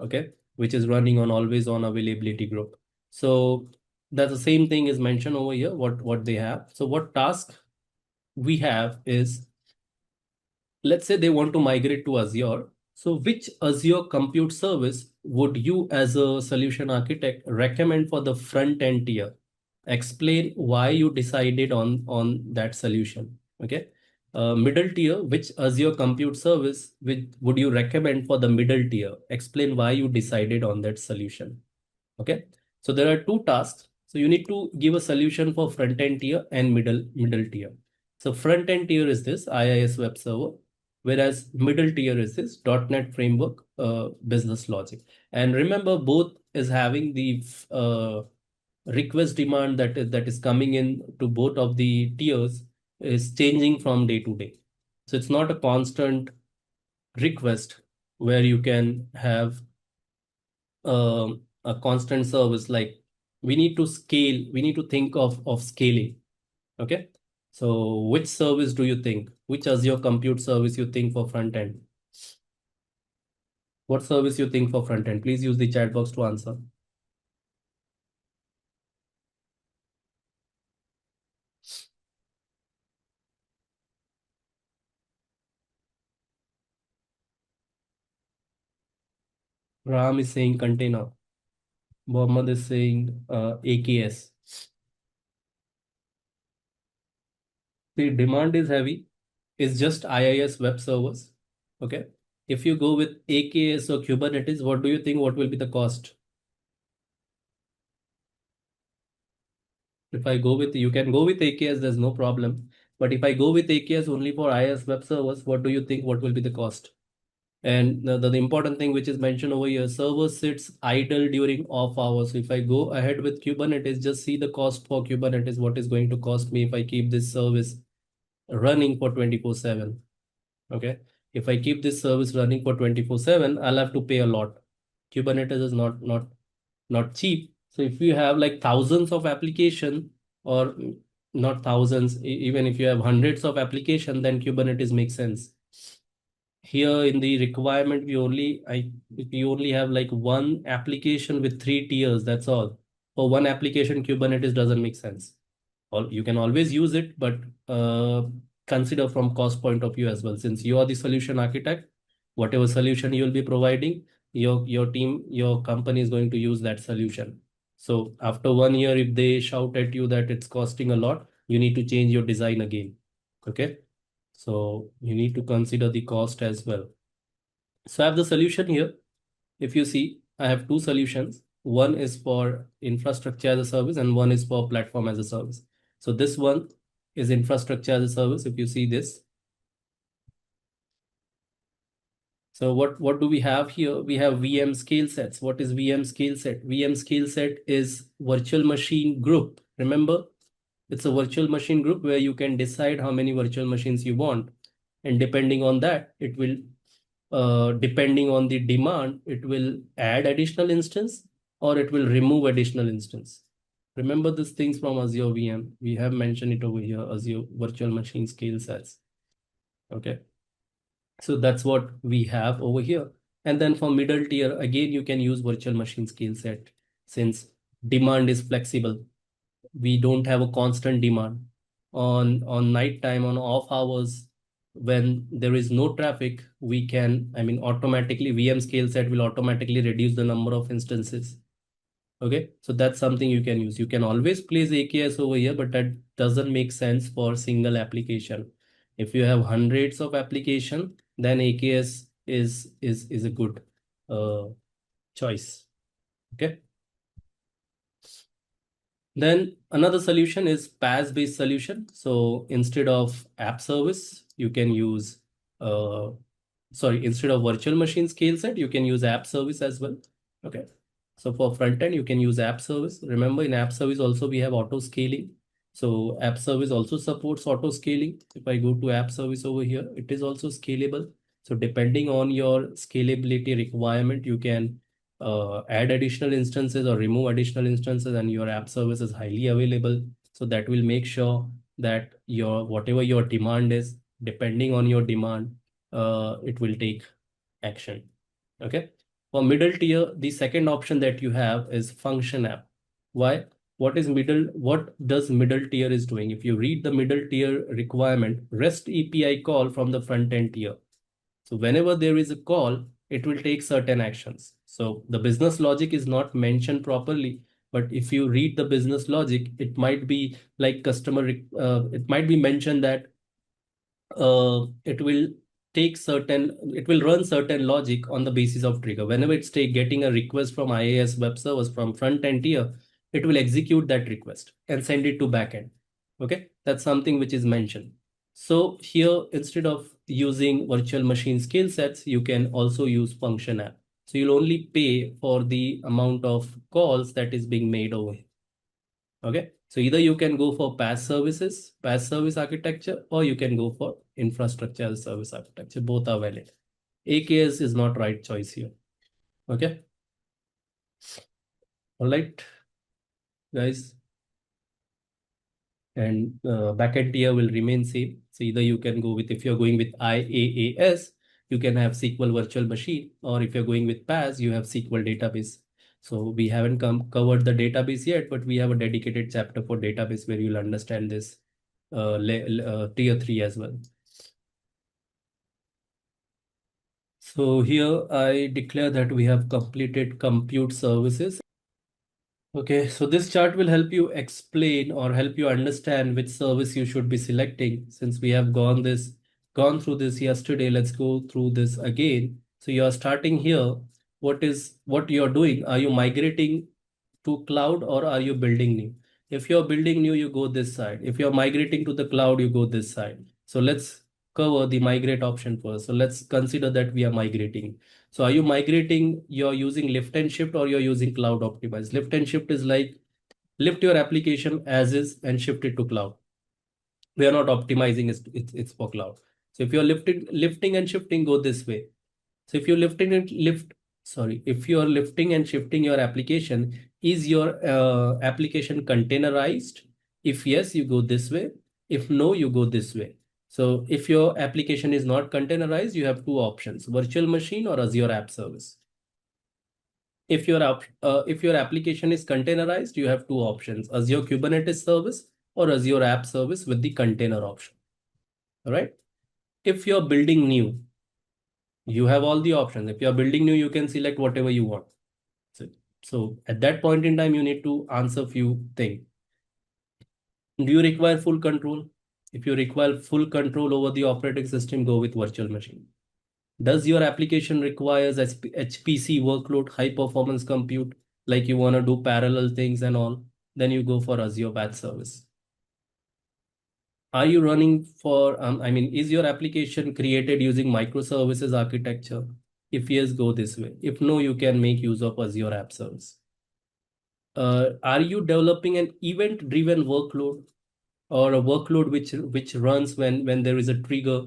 okay, which is running on always on availability group. So that's the same thing is mentioned over here, what they have. So what task we have is, let's say they want to migrate to Azure. So which Azure compute service would you as a solution architect recommend for the front end tier? Explain why you decided on that solution. Okay. Middle tier, which Azure compute service would you recommend for the middle tier? Explain why you decided on that solution. Okay. So there are two tasks. So you need to give a solution for front-end tier and middle tier. So front-end tier is this IIS web server, whereas middle tier is this .NET framework business logic. And remember, both is having the request demand that is coming in to both of the tiers is changing from day to day. So it's not a constant request where you can have a constant service. Like we need to scale, we need to think of scaling. Okay. So which service do you think? Which Azure compute service you think for front end? What service you think for front end? Please use the chat box to answer. Ram is saying container. Mohammed is saying AKS. The demand is heavy. It's just IIS web servers. Okay. If you go with AKS or Kubernetes, what do you think? What will be the cost? If I go with, you can go with AKS, there's no problem. But if I go with AKS only for IIS web servers, what do you think? What will be the cost? And the important thing which is mentioned over here, server sits idle during off hours. So if I go ahead with Kubernetes, just see the cost for Kubernetes, what is going to cost me if I keep this service running for 24/7. Okay. If I keep this service running for 24/7, I'll have to pay a lot. Kubernetes is not cheap. So if you have like thousands of application, or not thousands, even if you have hundreds of application, then Kubernetes makes sense. Here in the requirement, we only have like one application with 3 tiers. That's all. For one application, Kubernetes doesn't make sense. You can always use it, but consider from cost point of view as well. Since you are the solution architect, whatever solution you will be providing, your team, your company is going to use that solution. So after 1 year, if they shout at you that it's costing a lot, you need to change your design again. Okay. So you need to consider the cost as well. So I have the solution here. If you see, I have two solutions. One is for infrastructure as a service and one is for platform as a service. So this one is infrastructure as a service. If you see this. So what do we have here? We have VM scale sets. What is VM scale set? VM scale set is virtual machine group. Remember, it's a virtual machine group where you can decide how many virtual machines you want. And depending on that, it will, depending on the demand, it will add additional instance or it will remove additional instance. Remember these things from Azure VM. We have mentioned it over here, Azure virtual machine scale sets. Okay. So that's what we have over here. And then for middle tier, again, you can use virtual machine scale set since demand is flexible. We don't have a constant demand. On night time, on off hours, when there is no traffic, we can, automatically VM scale set will automatically reduce the number of instances. Okay, so that's something you can use. You can always place AKS over here, but that doesn't make sense for single application. If you have hundreds of application, then AKS is a good choice. Okay. Then another solution is PaaS-based solution. So instead of app service, you can use, instead of virtual machine scale set, you can use app service as well. Okay. So for front end, you can use app service. Remember, in app service also we have auto scaling. So app service also supports auto scaling. If I go to app service over here, it is also scalable. So depending on your scalability requirement, you can add additional instances or remove additional instances, and your app service is highly available. So that will make sure that whatever your demand is, depending on your demand, it will take action. Okay. For middle tier, the second option that you have is function app. Why? What does middle tier is doing? If you read the middle tier requirement, REST API call from the front end tier. So whenever there is a call, it will take certain actions. So the business logic is not mentioned properly, but if you read the business logic, it might be like it might be mentioned that it will run certain logic on the basis of trigger. Whenever it's getting a request from IIS web servers from front end tier, it will execute that request and send it to backend. Okay, that's something which is mentioned. So here, instead of using virtual machine skill sets, you can also use function app. So you'll only pay for the amount of calls that is being made over here. Okay, so either you can go for PaaS services, PaaS service architecture, or you can go for infrastructure as a service architecture. Both are valid. AKS is not right choice here. Okay. All right, guys. And backend tier will remain same. So either you can go with, if you're going with IaaS, you can have SQL virtual machine, or if you're going with PaaS, you have SQL database. So we haven't covered the database yet, but we have a dedicated chapter for database where you'll understand this tier 3 as well. So here I declare that we have completed compute services. Okay, so this chart will help you explain or help you understand which service you should be selecting. Since we have gone through this yesterday, let's go through this again. So you are starting here. What you're doing? Are you migrating to cloud or are you building new? If you're building new, you go this side. If you're migrating to the cloud, you go this side. So let's cover the migrate option first. So let's consider that we are migrating. So are you migrating, you're using lift and shift or you're using cloud optimized? Lift and shift is like lift your application as is and shift it to cloud. We are not optimizing it's for cloud. So if you're lifting and shifting, go this way. So if you're if you are lifting and shifting your application, is your application containerized? If yes, you go this way. If no, you go this way. So if your application is not containerized, you have two options: virtual machine or Azure App Service. If your application is containerized, you have two options: Azure Kubernetes Service or Azure App Service with the container option. All right. If you're building new, you have all the options. If you're building new, you can select whatever you want. So at that point in time, you need to answer few things. Do you require full control? If you require full control over the operating system, go with virtual machine. Does your application requires HPC workload, high performance compute, like you want to do parallel things and all? Then you go for Azure Batch Service. Are you running for, is your application created using microservices architecture? If yes, go this way. If no, you can make use of Azure App Service. Are you developing an event-driven workload or a workload which runs when there is a trigger,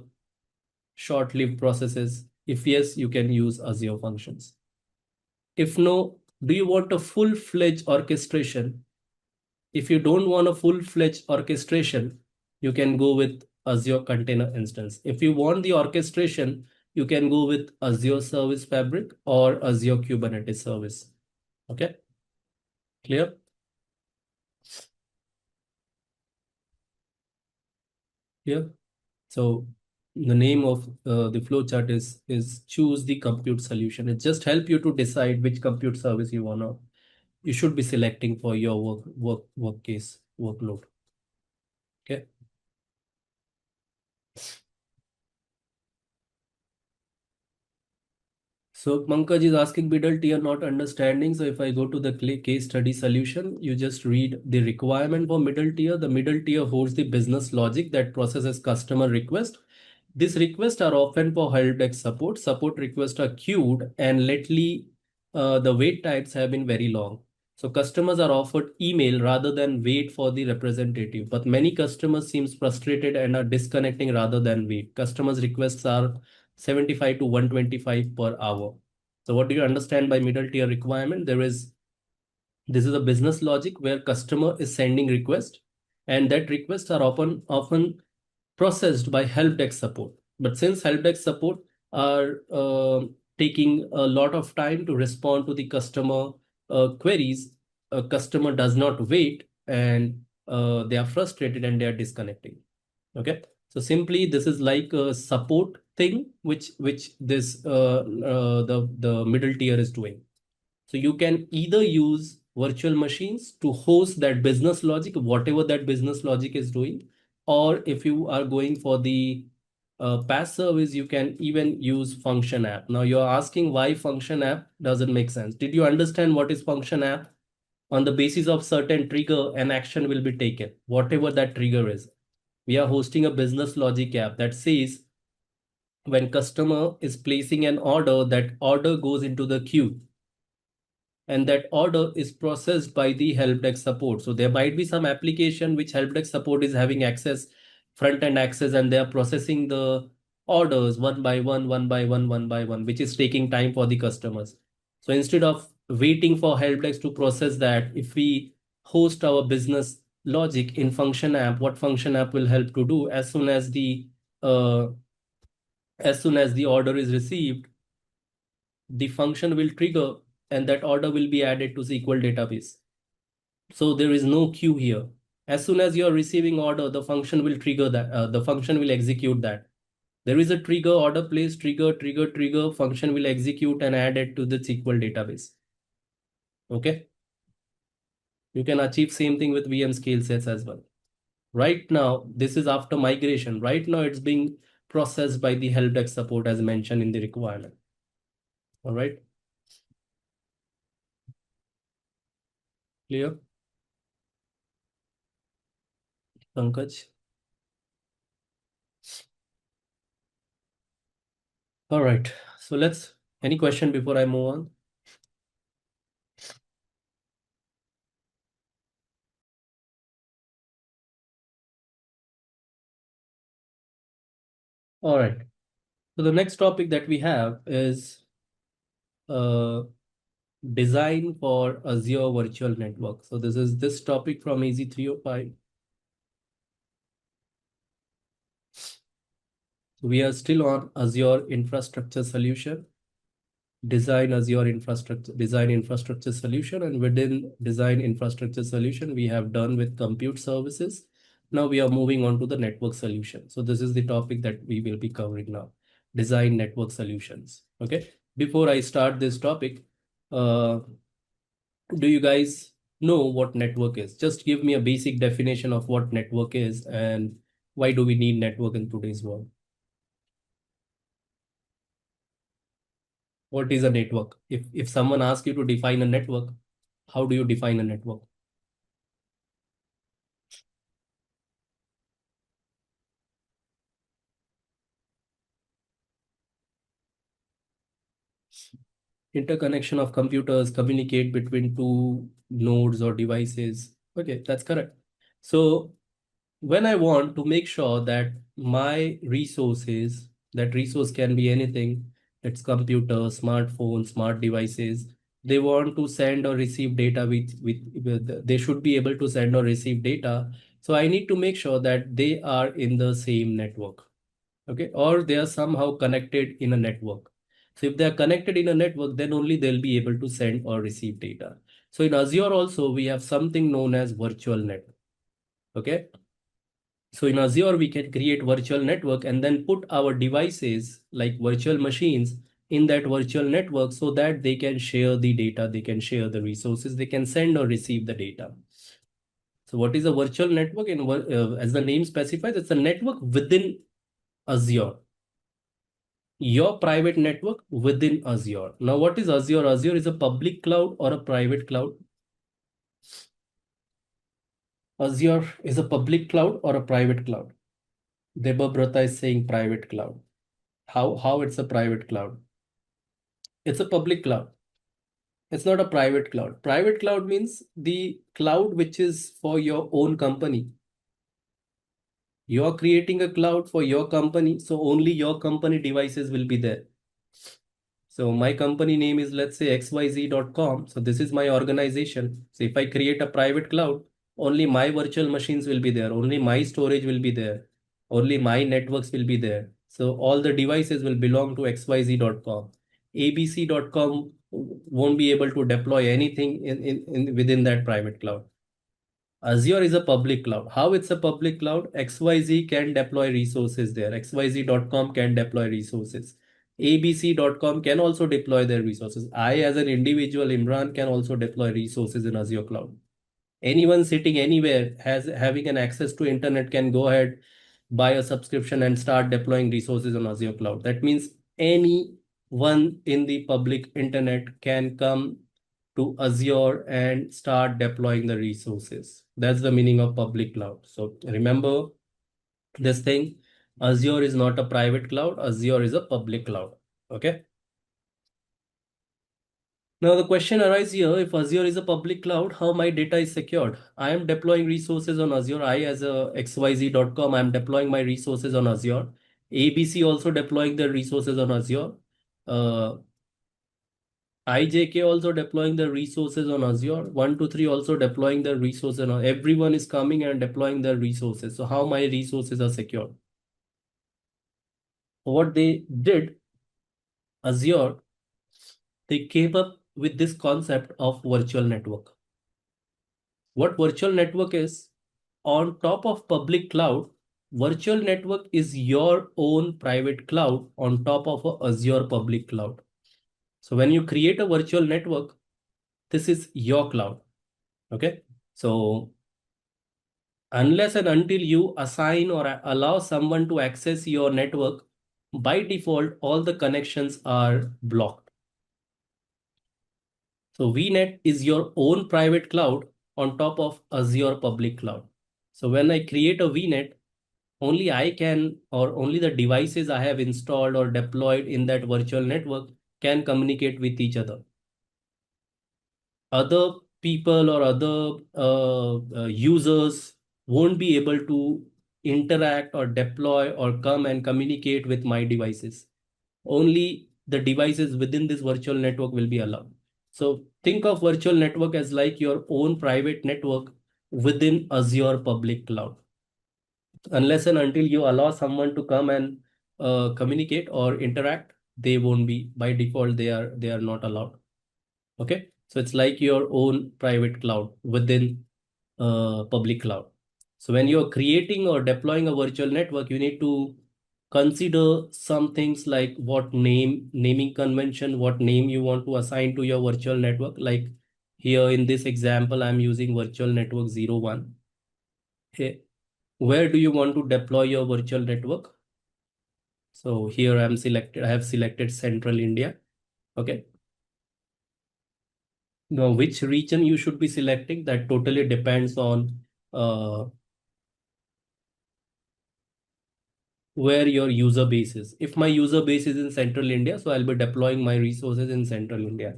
short-lived processes? If yes, you can use Azure Functions. If no, do you want a full-fledged orchestration? If you don't want a full-fledged orchestration, you can go with Azure Container Instance. If you want the orchestration, you can go with Azure Service Fabric or Azure Kubernetes Service. Okay, clear? Here. So the name of the flowchart is choose the compute solution. It just help you to decide which compute service you should be selecting for your work case workload. Okay. So Pankaj is asking middle tier not understanding. So if I go to the case study solution, you just read the requirement for middle tier. The middle tier holds the business logic that processes customer request. These requests are often for help desk support. Support requests are queued and lately the wait times have been very long. So customers are offered email rather than wait for the representative. But many customers seems frustrated and are disconnecting rather than wait. Customers' requests are 75 to 125 per hour. So what do you understand by middle tier requirement? This is a business logic where customer is sending request and that requests are often processed by help desk support. But since help desk support are taking a lot of time to respond to the customer queries, a customer does not wait and they are frustrated and they are disconnecting. Okay, so simply this is like a support thing which this the middle tier is doing. So you can either use virtual machines to host that business logic, whatever that business logic is doing, or if you are going for the PaaS service, you can even use function app. Now you're asking why function app doesn't make sense. Did you understand what is function app? On the basis of certain trigger, an action will be taken, whatever that trigger is. We are hosting a business logic app that says when customer is placing an order, that order goes into the queue and that order is processed by the help desk support. So there might be some application which help desk support is having access, front end access, and they are processing the orders one by one, one by one, which is taking time for the customers. So instead of waiting for help desk to process that, if we host our business logic in function app, what function app will help to do uh, as soon as the order is received, the function will trigger and that order will be added to SQL database. So there is no queue here. As soon as you are receiving order, the function will trigger that, the function will execute that. There is a trigger, order place, trigger, function will execute and add it to the SQL database. Okay. You can achieve same thing with VM scale sets as well. Right now, this is after migration. Right now, it's being processed by the help desk support as mentioned in the requirement. All right. Clear? Pankaj? All right. So any question before I move on? All right. So the next topic that we have is design for Azure Virtual Network. So this is this topic from AZ-305. So we are still on Azure Infrastructure Solution, design infrastructure solution, and within design infrastructure solution, we have done with compute services. Now we are moving on to the network solution. So this is the topic that we will be covering now, design network solutions. Okay. Before I start this topic, do you guys know what network is? Just give me a basic definition of what network is and why do we need network in today's world? What is a network? If someone asks you to define a network, how do you define a network? Interconnection of computers communicate between two nodes or devices. Okay, that's correct. So when I want to make sure that my resources, that resource can be anything, it's computer, smartphone, smart devices, they want to send or receive data with they should be able to send or receive data. So I need to make sure that they are in the same network. Okay, or they are somehow connected in a network. So if they are connected in a network, then only they'll be able to send or receive data. So in Azure also, we have something known as virtual network. Okay. So in Azure, we can create virtual network and then put our devices like virtual machines in that virtual network so that they can share the data, they can share the resources, they can send or receive the data. So what is a virtual network? As the name specifies, it's a network within Azure. Your private network within Azure. Now, what is Azure? Azure is a public cloud or a private cloud? Azure is a public cloud or a private cloud? Debabrata is saying private cloud. How it's a private cloud? It's a public cloud. It's not a private cloud. Private cloud means the cloud which is for your own company. You're creating a cloud for your company, so only your company devices will be there. So my company name is, let's say, xyz.com. So this is my organization. So if I create a private cloud, only my virtual machines will be there. Only my storage will be there. Only my networks will be there. So all the devices will belong to xyz.com. abc.com won't be able to deploy anything within that private cloud. Azure is a public cloud. How it's a public cloud? XYZ can deploy resources there. XYZ.com can deploy resources. ABC.com can also deploy their resources. I, as an individual, Imran, can also deploy resources in Azure cloud. Anyone sitting anywhere having an access to internet can go ahead, buy a subscription and start deploying resources on Azure cloud. That means anyone in the public internet can come to Azure and start deploying the resources. That's the meaning of public cloud. So remember this thing, Azure is not a private cloud, Azure is a public cloud. Okay. Now the question arises here, if Azure is a public cloud, how my data is secured? I am deploying resources on Azure. I as a xyz.com, I am deploying my resources on Azure. ABC also deploying their resources on Azure. IJK also deploying the resources on Azure. 123 also deploying the resources. Everyone is coming and deploying their resources. So how my resources are secured? What they did, Azure, they came up with this concept of virtual network. What virtual network is, on top of public cloud, virtual network is your own private cloud on top of a Azure public cloud. So when you create a virtual network, this is your cloud. Okay. So unless and until you assign or allow someone to access your network, by default, all the connections are blocked. So VNet is your own private cloud on top of Azure public cloud. So when I create a VNet, only I can, or only the devices I have installed or deployed in that virtual network can communicate with each other. Other people or other users won't be able to interact or deploy or come and communicate with my devices. Only the devices within this virtual network will be allowed. So think of virtual network as like your own private network within Azure public cloud. Unless and until you allow someone to come and communicate or interact, they won't be. By default, they are not allowed. Okay, so it's like your own private cloud within public cloud. So when you're creating or deploying a virtual network, you need to consider some things like what naming convention, what name you want to assign to your virtual network. Like here in this example, I'm using virtual network 01. Okay. Where do you want to deploy your virtual network? So here I have selected Central India. Okay. Now, which region you should be selecting, that totally depends on where your user base is. If my user base is in Central India, so I'll be deploying my resources in Central India.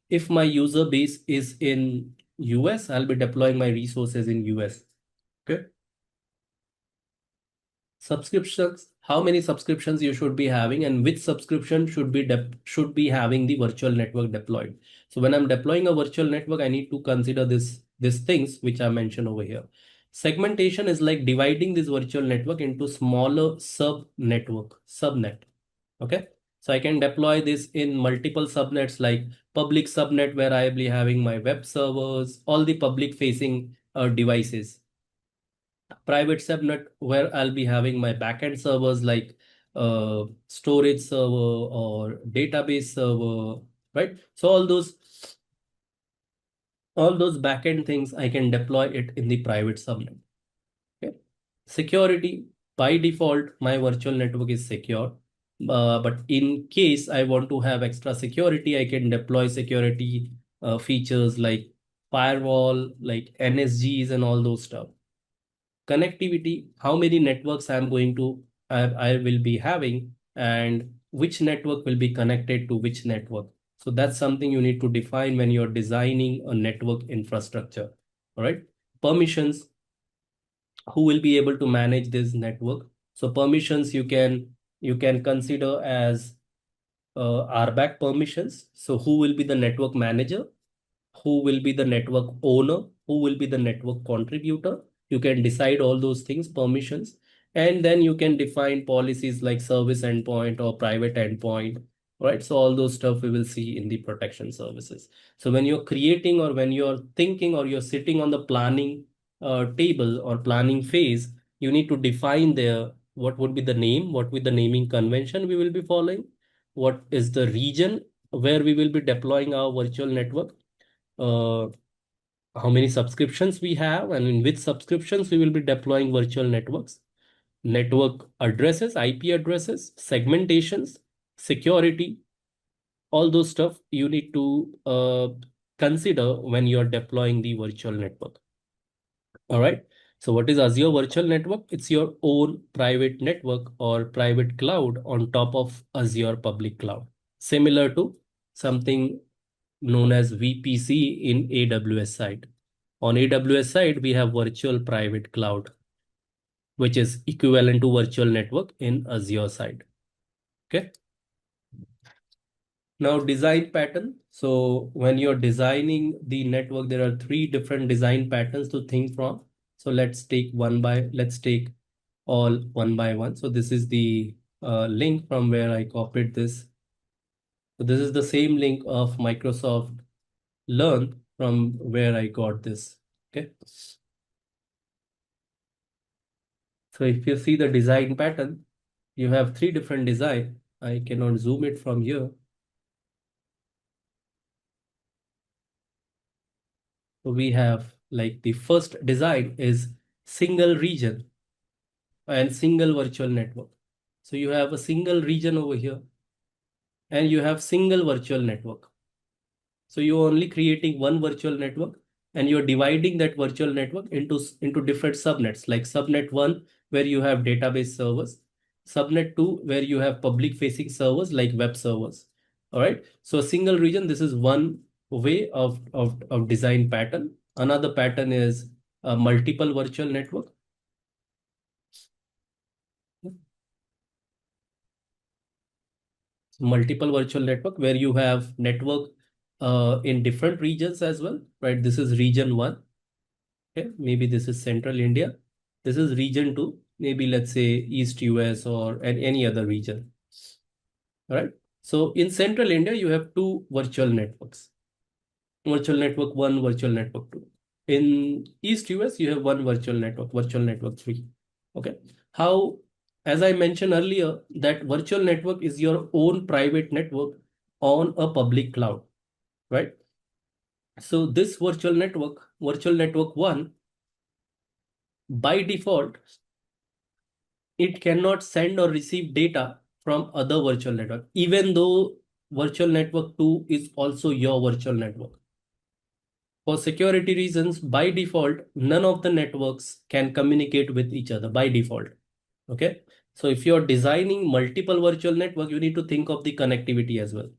If my user base is in US, I'll be deploying my resources in US. Okay. Subscriptions, how many subscriptions you should be having and which subscription should be having the virtual network deployed. So when I'm deploying a virtual network, I need to consider these things which I mentioned over here. Segmentation is like dividing this virtual network into smaller subnet. Okay. So I can deploy this in multiple subnets, like public subnet where I will be having my web servers, all the public facing devices. Private subnet where I'll be having my backend servers like storage server or database server, right? So all those backend things I can deploy it in the private subnet. Okay. Security, by default, my virtual network is secure. But in case I want to have extra security, I can deploy security features like firewall, like NSGs and all those stuff. Connectivity, how many networks I'm going to, I will be having, and which network will be connected to which network. So that's something you need to define when you're designing a network infrastructure. All right. Permissions, who will be able to manage this network. So permissions you can consider as RBAC permissions. So who will be the network manager? Who will be the network owner, who will be the network contributor. You can decide all those things, permissions, and then you can define policies like service endpoint or private endpoint, right? So all those stuff we will see in the protection services. So when you're creating or when you're thinking or you're sitting on the planning table or planning phase, you need to define there what would be the name, what would the naming convention we will be following, what is the region where we will be deploying our virtual network, uh, how many subscriptions we have, and in which subscriptions we will be deploying virtual networks, network addresses, IP addresses, segmentations, security, all those stuff you need to consider when you're deploying the virtual network. All right. So what is Azure Virtual Network? It's your own private network or private cloud on top of Azure public cloud, similar to something known as VPC in AWS side. On AWS side, we have virtual private cloud, which is equivalent to virtual network in Azure side. Okay. Now design pattern. So when you're designing the network, there are three different design patterns to think from. So let's take all one by one. So this is the link from where I copied this. So this is the same link of Microsoft Learn from where I got this. Okay. So if you see the design pattern, you have three different design. I cannot zoom it from here. So we have like the first design is single region and single virtual network. So you have a single region over here and you have single virtual network. So you're only creating one virtual network and you're dividing that virtual network into different subnets, like subnet 1 where you have database servers, subnet 2 where you have public facing servers like web servers. All right. So a single region, this is one way of design pattern. Another pattern is a multiple virtual network. Multiple virtual network where you have network in different regions as well, right? This is region 1. Okay, maybe this is central India. This is region 2, maybe let's say East US or any other region. All right. So in central India, you have two virtual networks. Virtual network 1, virtual network 2. In East US, you have one virtual network 3. Okay. How, as I mentioned earlier, that virtual network is your own private network on a public cloud, right? So this virtual network 1, by default, it cannot send or receive data from other virtual network, even though virtual network 2 is also your virtual network. For security reasons, by default, none of the networks can communicate with each other by default. Okay. So if you're designing multiple virtual network, you need to think of the connectivity as well.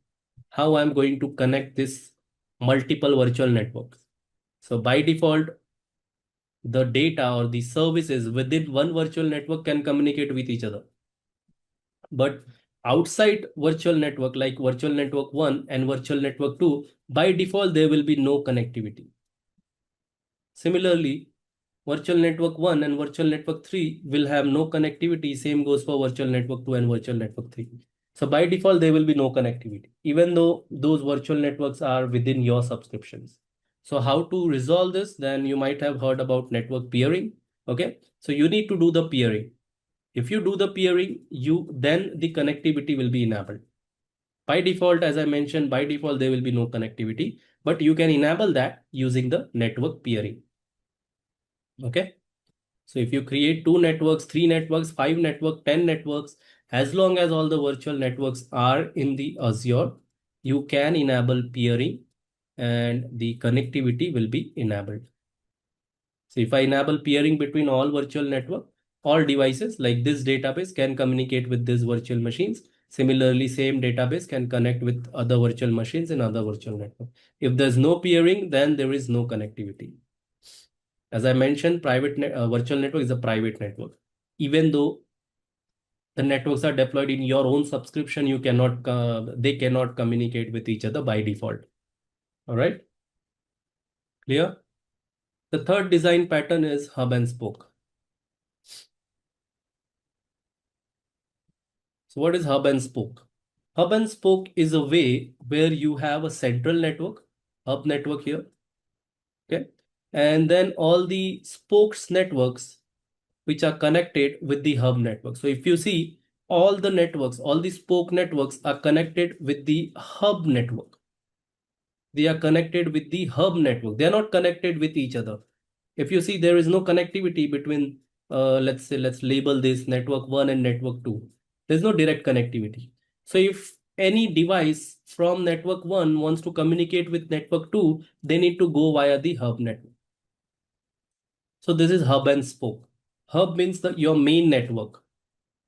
How I'm going to connect this multiple virtual networks. So by default, the data or the services within one virtual network can communicate with each other. But outside virtual network, like virtual network 1 and virtual network 2, by default, there will be no connectivity. Similarly, virtual network 1 and virtual network 3 will have no connectivity. Same goes for virtual network 2 and virtual network 3. So by default, there will be no connectivity, even though those virtual networks are within your subscriptions. So how to resolve this? Then you might have heard about network peering. Okay. So you need to do the peering. If you do the peering, then the connectivity will be enabled. By default, as I mentioned, by default, there will be no connectivity, but you can enable that using the network peering. Okay. So if you create 2 networks, 3 networks, 5 networks, 10 networks, as long as all the virtual networks are in the Azure, you can enable peering and the connectivity will be enabled. So if I enable peering between all virtual network, all devices like this database can communicate with these virtual machines. Similarly, same database can connect with other virtual machines in other virtual network. If there's no peering, then there is no connectivity. As I mentioned, virtual network is a private network. Even though the networks are deployed in your own subscription, they cannot communicate with each other by default. All right. Clear? The third design pattern is hub and spoke. So what is hub and spoke? Hub and spoke is a way where you have a central network, hub network here. Okay. And then all the spokes networks which are connected with the hub network. So if you see all the spoke networks are connected with the hub network. They are connected with the hub network. They are not connected with each other. If you see, there is no connectivity between, let's label this network 1 and network 2. There's no direct connectivity. So if any device from network 1 wants to communicate with network 2, they need to go via the hub network. So this is hub and spoke. Hub means your main network.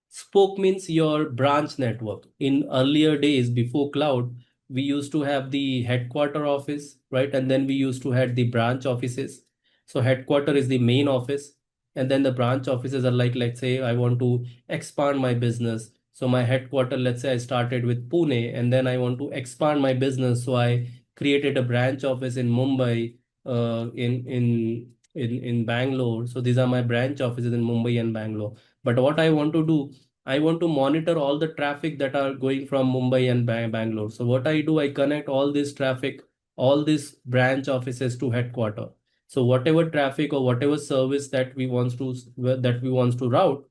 Spoke means your branch network. In earlier days before cloud, we used to have the headquarter office, right? And then we used to have the branch offices. So headquarter is the main office. And then the branch offices are like, let's say I want to expand my business. So my headquarter, let's say I started with Pune and then I want to expand my business. So I created a branch office in Mumbai, in Bangalore. So these are my branch offices in Mumbai and Bangalore. But what I want to do, I want to monitor all the traffic that are going from Mumbai and Bangalore. So what I do, I connect all this traffic, all these branch offices to headquarter. So whatever traffic or whatever service that we wants to route,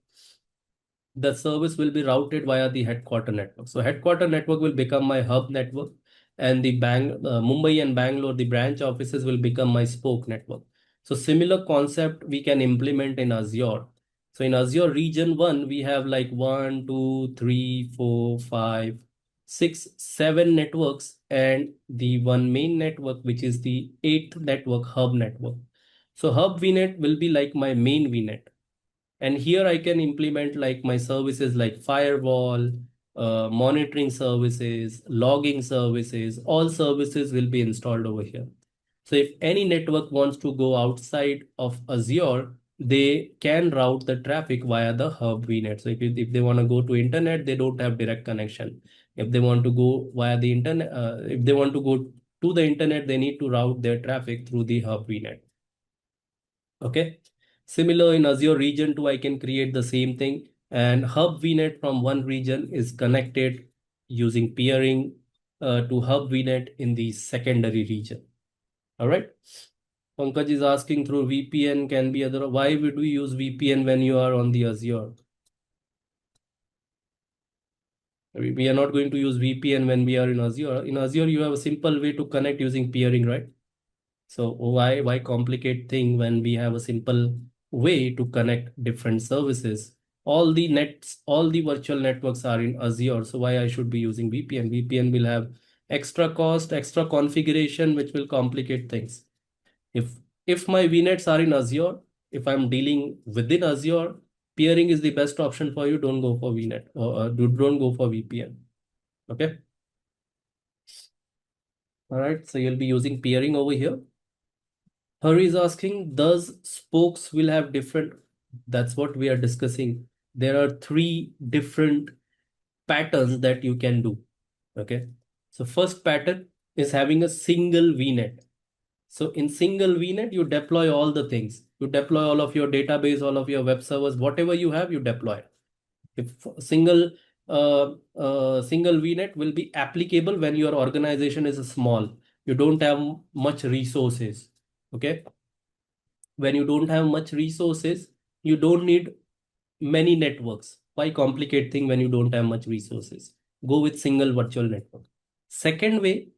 the service will be routed via the headquarter network. So headquarter network will become my hub network, and the Mumbai and Bangalore, the branch offices will become my spoke network. So similar concept we can implement in Azure. So in Azure region 1, we have like 1, 2, 3, 4, 5, 6, 7 networks, and the one main network, which is the 8th network, hub network. So hub VNet will be like my main VNet. And here I can implement like my services like firewall, monitoring services, logging services, all services will be installed over here. So if any network wants to go outside of Azure, they can route the traffic via the hub VNet. So if they want to go to internet, they don't have direct connection. If they want to go via the internet, if they want to go to the internet, they need to route their traffic through the hub VNet. Okay. Similar in Azure region 2, I can create the same thing, and hub VNet from one region is connected using peering to hub VNet in the secondary region. All right. Pankaj is asking through VPN can be other. Why would we use VPN when you are on the Azure? We are not going to use VPN when we are in Azure. In Azure, you have a simple way to connect using peering, right? So why complicate thing when we have a simple way to connect different services? All the nets, all the virtual networks are in Azure. So why I should be using VPN? VPN will have extra cost, extra configuration, which will complicate things. If my VNets are in Azure, if I'm dealing within Azure, peering is the best option for you. Don't go for VNet or don't go for VPN. Okay. All right. So you'll be using peering over here. Hari is asking, does spokes will have different? That's what we are discussing. There are 3 different patterns that you can do. Okay. So first pattern is having a single VNet. So in single VNet, you deploy all the things. You deploy all of your database, all of your web servers, whatever you have, you deploy. If single VNet will be applicable when your organization is small. You don't have much resources. Okay. When you don't have much resources, you don't need many networks. Why complicate thing when you don't have much resources? Go with single virtual network. Second way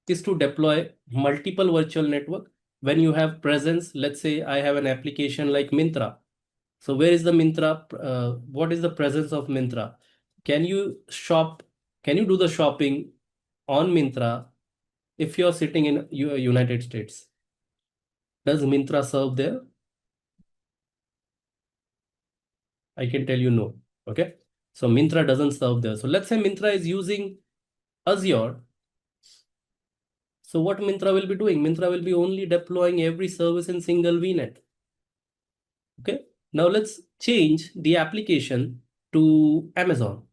is to deploy multiple virtual network. When you have presence, let's say I have an application like Myntra. So where is the Myntra? What is the presence of Myntra? Can you shop? Can you do the shopping on Myntra if you're sitting in United States? Does Myntra serve there? I can tell you no. Okay. So Myntra doesn't serve there. So let's say Myntra is using Azure. So what Myntra will be doing? Myntra will be only deploying every service in single VNet. Okay. Now let's change the application to Amazon.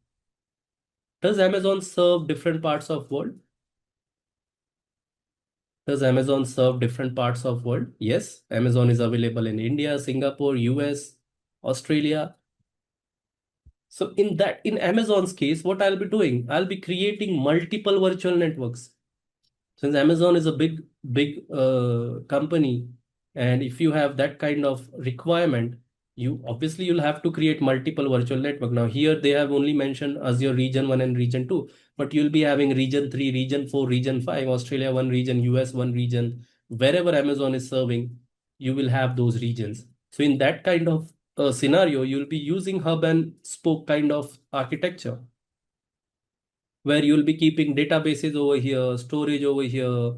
Does Amazon serve different parts of world? Does Amazon serve different parts of world? Yes. Amazon is available in India, Singapore, US, Australia. So in Amazon's case, what I'll be doing, I'll be creating multiple virtual networks. Since Amazon is a big company, and if you have that kind of requirement, you'll have to create multiple virtual network. Now here they have only mentioned Azure region 1 and region 2, but you'll be having region 3, region 4, region 5, Australia 1 region, US 1 region. Wherever Amazon is serving, you will have those regions. So in that kind of scenario, you'll be using hub and spoke kind of architecture. where you'll be keeping databases over here, storage over here,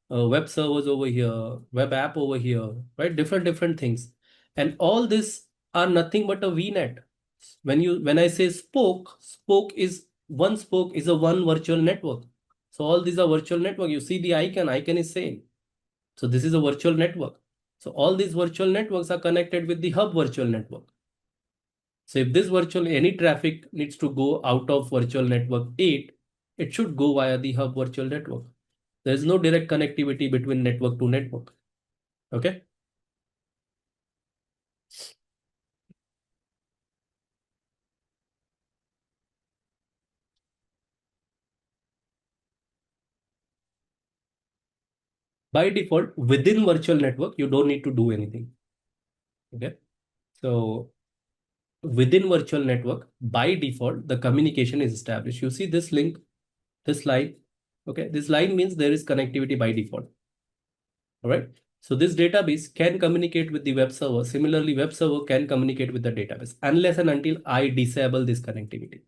web servers over here, web app over here, right? Different things. And all this are nothing but a VNet. When I say spoke is one spoke is a one virtual network. So all these are virtual network. You see the icon is same. So this is a virtual network. So all these virtual networks are connected with the hub virtual network. So if this any traffic needs to go out of virtual network 8, it should go via the hub virtual network. There is no direct connectivity between network to network. Okay. By default, within virtual network, you don't need to do anything. Okay. So within virtual network, by default, the communication is established. You see this link, this line. Okay. This line means there is connectivity by default. All right. So this database can communicate with the web server. Similarly, web server can communicate with the database unless and until I disable this connectivity.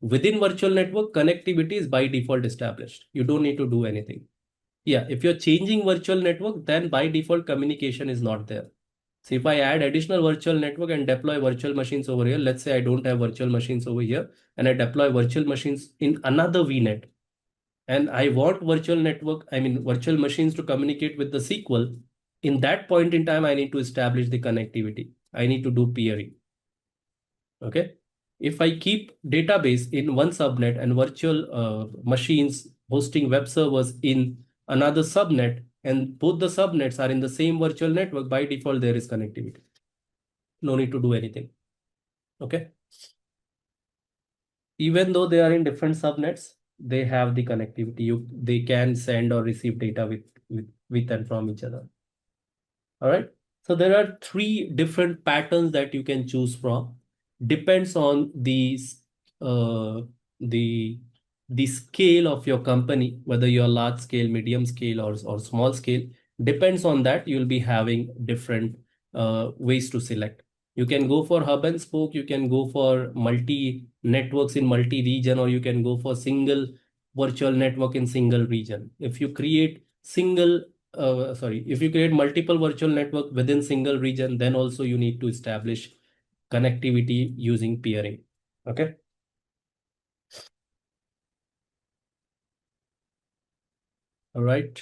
Within virtual network, connectivity is by default established. You don't need to do anything. Yeah, if you're changing virtual network, then by default communication is not there. So if I add additional virtual network and deploy virtual machines over here, let's say I don't have virtual machines over here and I deploy virtual machines in another VNet and I want virtual machines to communicate with the SQL. In that point in time, I need to establish the connectivity. I need to do peering. Okay. If I keep database in one subnet and virtual machines hosting web servers in another subnet, and both the subnets are in the same virtual network, by default, there is connectivity. No need to do anything. Okay. Even though they are in different subnets, they have the connectivity. They can send or receive data with and from each other. All right. So there are 3 different patterns that you can choose from. Depends on uh, the the scale of your company, whether you're large scale, medium scale, or small scale. Depends on that, you'll be having different ways to select. You can go for hub and spoke, you can go for multi networks in multi region, or you can go for single virtual network in single region. If you create if you create multiple virtual network within single region, then also you need to establish connectivity using peering. Okay. All right.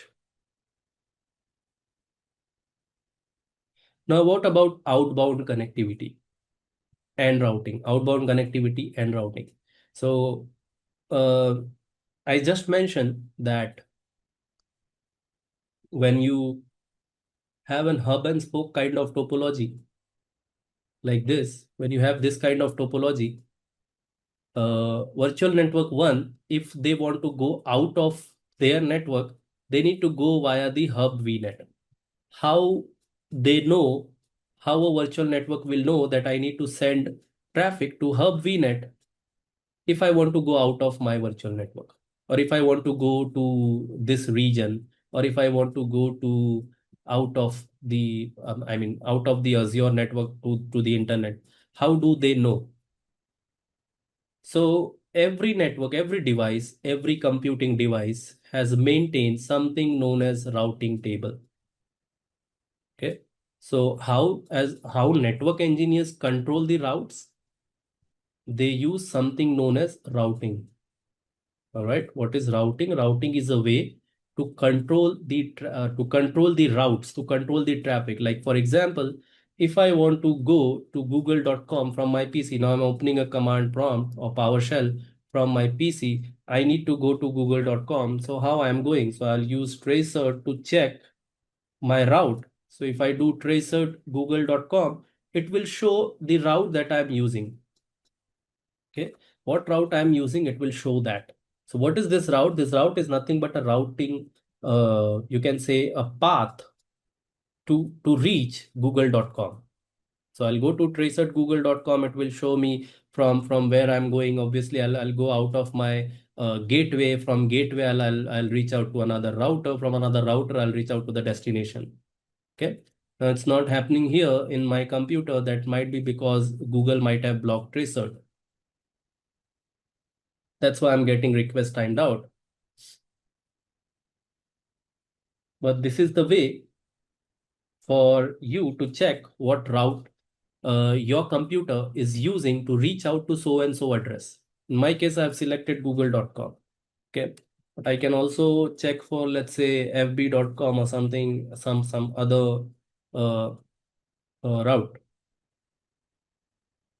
Now, what about outbound connectivity and routing? Outbound connectivity and routing. So, I just mentioned that when you have an hub and spoke kind of topology like this, when you have this kind of topology, virtual network 1, if they want to go out of their network, they need to go via the hub VNet. How they know, how a virtual network will know that I need to send traffic to hub VNet if I want to go out of my virtual network, or if I want to go to this region, or if I want to go to out of out of the Azure network to the internet. How do they know? So every network, every device, every computing device has maintained something known as routing table. Okay. So how network engineers control the routes? They use something known as routing. All right. What is routing? Routing is a way to control the routes, to control the traffic. Like for example, if I want to go to google.com from my PC, now I'm opening a command prompt or PowerShell from my PC. I need to go to google.com. So how I'm going? So I'll use tracer to check my route. So if I do tracer google.com, it will show the route that I'm using. Okay, what route I'm using, it will show that. So what is this route? This route is nothing but a routing, you can say a path to reach google.com. So I'll go to tracer@google.com. It will show me from where I'm going. Obviously, I'll go out of my gateway. From gateway, I'll reach out to another router. From another router, I'll reach out to the destination. Okay. Now it's not happening here in my computer. That might be because Google might have blocked tracer. That's why I'm getting request timed out. But this is the way for you to check what route your computer is using to reach out to so and so address. In my case, I've selected google.com. Okay. But I can also check for, let's say, fb.com or something, some other uh, route,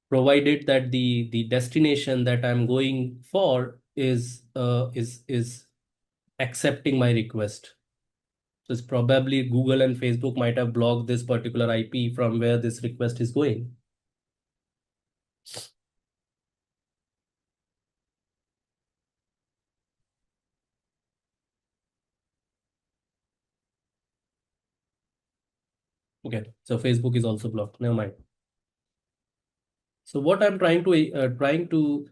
provided that the destination that I'm going for is accepting my request. So it's probably Google and Facebook might have blocked this particular IP from where this request is going. Okay, so Facebook is also blocked. Never mind. So what I'm trying to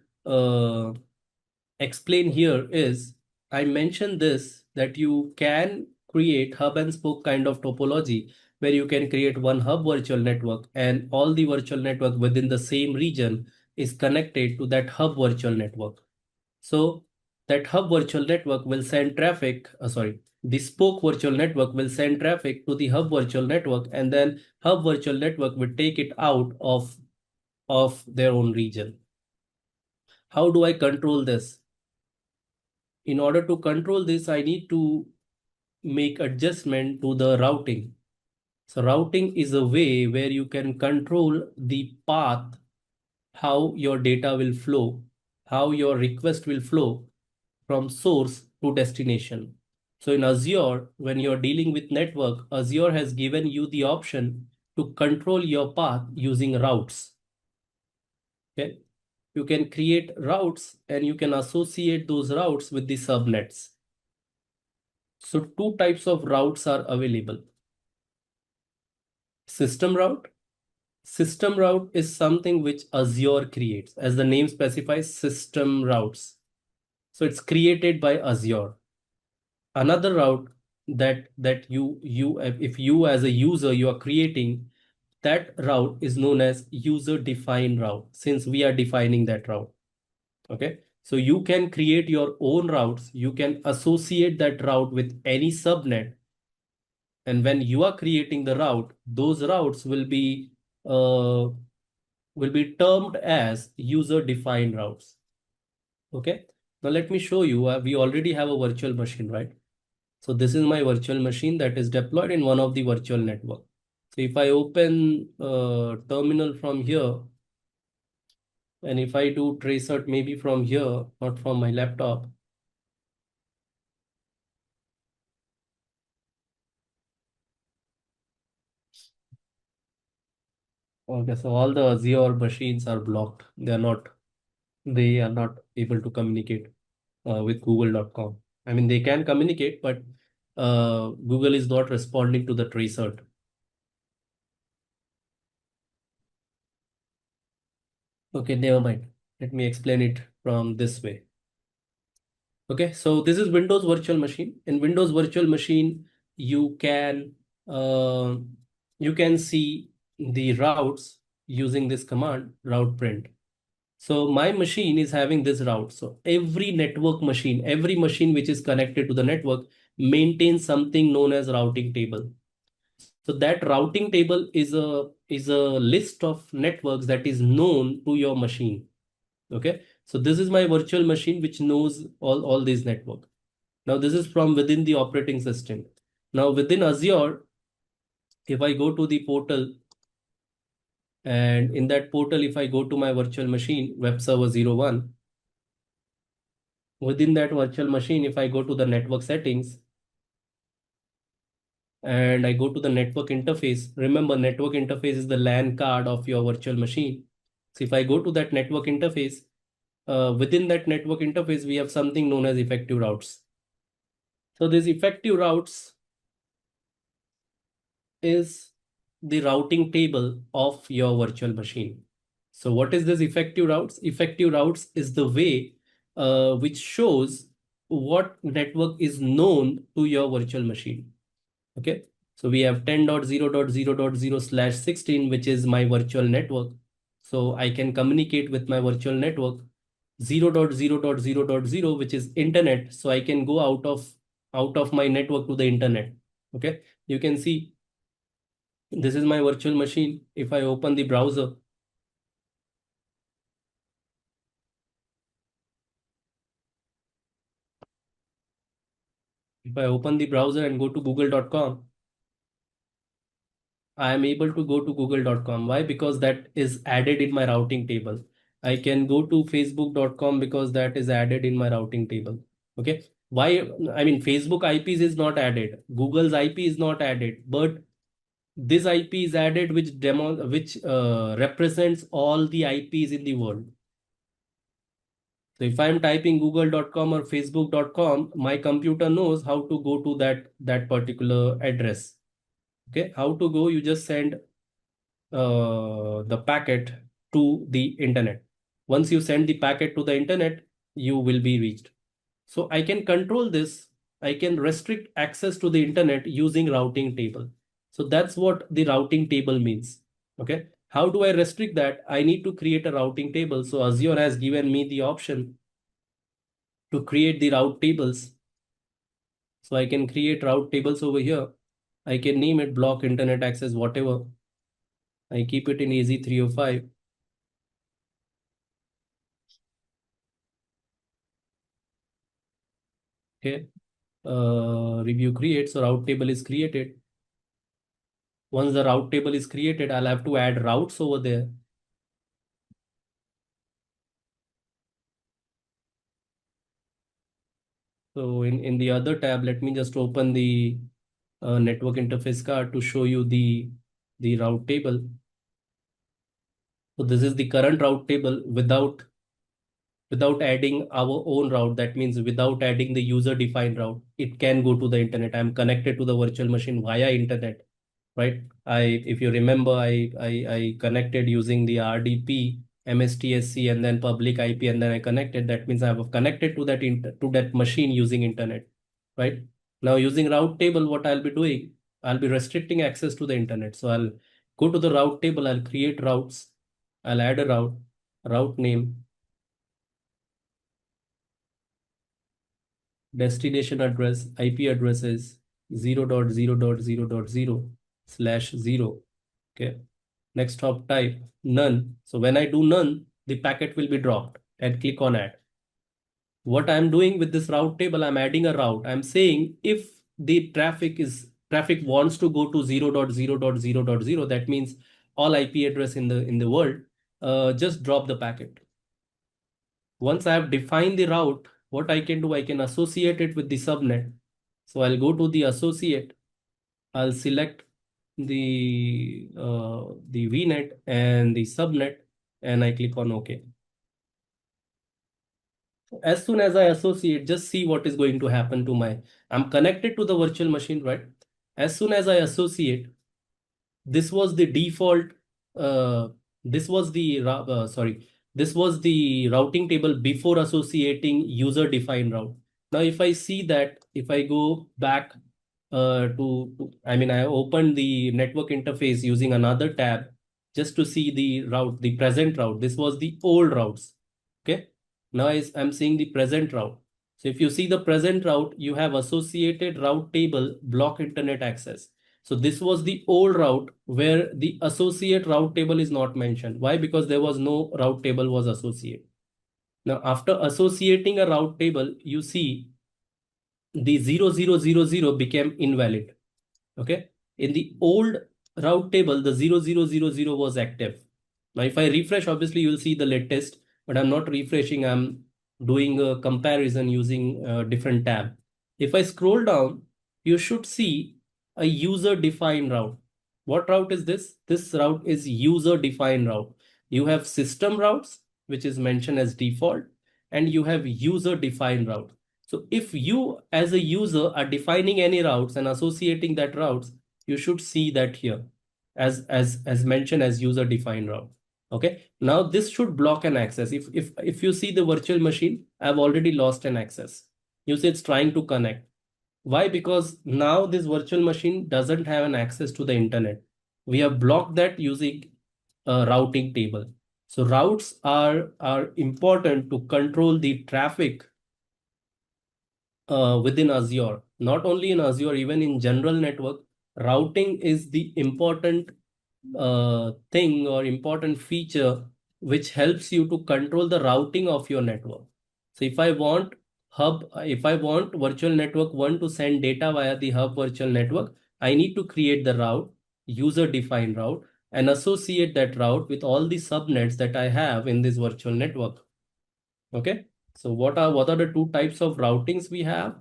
explain here is, I mentioned this, that you can create hub and spoke kind of topology where you can create one hub virtual network and all the virtual network within the same region is connected to that hub virtual network. So that hub virtual network will send traffic, the spoke virtual network will send traffic to the hub virtual network, and then hub virtual network will take it out of their own region. How do I control this? In order to control this, I need to make adjustment to the routing. So routing is a way where you can control the path, how your data will flow, how your request will flow from source to destination. So in Azure, when you're dealing with network, Azure has given you the option to control your path using routes. Okay. You can create routes and you can associate those routes with the subnets. So two types of routes are available. System route. System route is something which Azure creates. As the name specifies, system routes. So it's created by Azure. Another route that you if you as a user you are creating, that route is known as user defined route, since we are defining that route. Okay. So you can create your own routes. You can associate that route with any subnet. And when you are creating the route, those routes uh, will be termed as user defined routes. Okay. Now let me show you. We already have a virtual machine, right? So this is my virtual machine that is deployed in one of the virtual network. So if I open terminal from here, and if I do traceroute maybe from here, not from my laptop. Okay, so all the Azure machines are blocked. They are not able to communicate with google.com. I mean, they can communicate, but Google is not responding to the traceroute. Okay, never mind. Let me explain it from this way. Okay, so this is Windows virtual machine. In Windows virtual machine, you can uh, see the routes using this command route print. So my machine is having this route. So every network machine, every machine which is connected to the network maintains something known as routing table. So that routing table is a list of networks that is known to your machine. Okay. So this is my virtual machine which knows all these network. Now this is from within the operating system. Now within Azure, if I go to the portal, and in that portal, if I go to my virtual machine, web server 01, within that virtual machine, if I go to the network settings and I go to the network interface, remember network interface is the LAN card of your virtual machine. So if I go to that network interface, within that network interface, we have something known as effective routes. So these effective routes is the routing table of your virtual machine. So what is this effective routes? Effective routes is the way which shows what network is known to your virtual machine. Okay. So we have 10.0.0.0/16, which is my virtual network. So I can communicate with my virtual network 0.0.0.0, which is internet. So I can go out of my network to the internet. Okay, you can see this is my virtual machine. If I open the browser, and go to google.com, I am able to go to google.com. Why? Because that is added in my routing table. I can go to facebook.com because that is added in my routing table. Okay. Why? I mean, Facebook IPs is not added. Google's IP is not added, but this IP is added, which represents all the IPs in the world. So if I'm typing google.com or facebook.com, my computer knows how to go to that particular address. Okay, how to go? You just send the packet to the internet. Once you send the packet to the internet, you will be reached. So I can control this. I can restrict access to the internet using routing table. So that's what the routing table means. Okay. How do I restrict that? I need to create a routing table. So Azure has given me the option to create the route tables. So I can create route tables over here. I can name it block internet access, whatever. I keep it in AZ-305. Okay. Review create. So route table is created. Once the route table is created, I'll have to add routes over there. So in the other tab, let me just open the network interface card to show you the route table. So this is the current route table without adding our own route. That means without adding the user defined route, it can go to the internet. I'm connected to the virtual machine via internet, right? If you remember, I connected using the RDP, MSTSC, and then public IP, and then I connected. That means I have connected to that machine using internet, right? Now using route table, what I'll be doing, I'll be restricting access to the internet. So I'll go to the route table, I'll create routes, I'll add a route name, destination address, IP address is 0.0.0.0/0. Okay. Next hop type, none. So when I do none, the packet will be dropped and click on add. What I'm doing with this route table, I'm adding a route. I'm saying if the traffic wants to go to 0.0.0.0, that means all IP address in the world, just drop the packet. Once I have defined the route, what I can do, I can associate it with the subnet. So I'll go to the associate. I'll select the VNet and the subnet, and I click on OK. As soon as I associate, just see what is going to happen to I'm connected to the virtual machine, right? As soon as I associate, this was the default, uh, this was the, sorry, this was the routing table before associating user defined route. Now, if I see that, if I go back I mean, I opened the network interface using another tab just to see the route, the present route. This was the old routes. Okay. Now I'm seeing the present route. So if you see the present route, you have associated route table block internet access. So this was the old route where the associate route table is not mentioned. Why? Because there was no route table was associated. Now, after associating a route table, you see the 0000 became invalid. Okay. In the old route table, the 0000 was active. Now, if I refresh, obviously you'll see the latest, but I'm not refreshing. I'm doing a comparison using a different tab. If I scroll down, you should see a user defined route. What route is this? This route is user defined route. You have system routes, which is mentioned as default, and you have user defined route. So if you as a user are defining any routes and associating that routes, you should see that here as mentioned as user defined route. Okay. Now this should block an access. If you see the virtual machine, I've already lost an access. You see it's trying to connect. Why? Because now this virtual machine doesn't have an access to the internet. We have blocked that using a routing table. So routes are important to control the traffic within Azure. Not only in Azure, even in general network, routing is the important thing or important feature which helps you to control the routing of your network. So if I want virtual network 1 to send data via the hub virtual network, I need to create the route, user defined route, and associate that route with all the subnets that I have in this virtual network. Okay. So what are the two types of routings we have?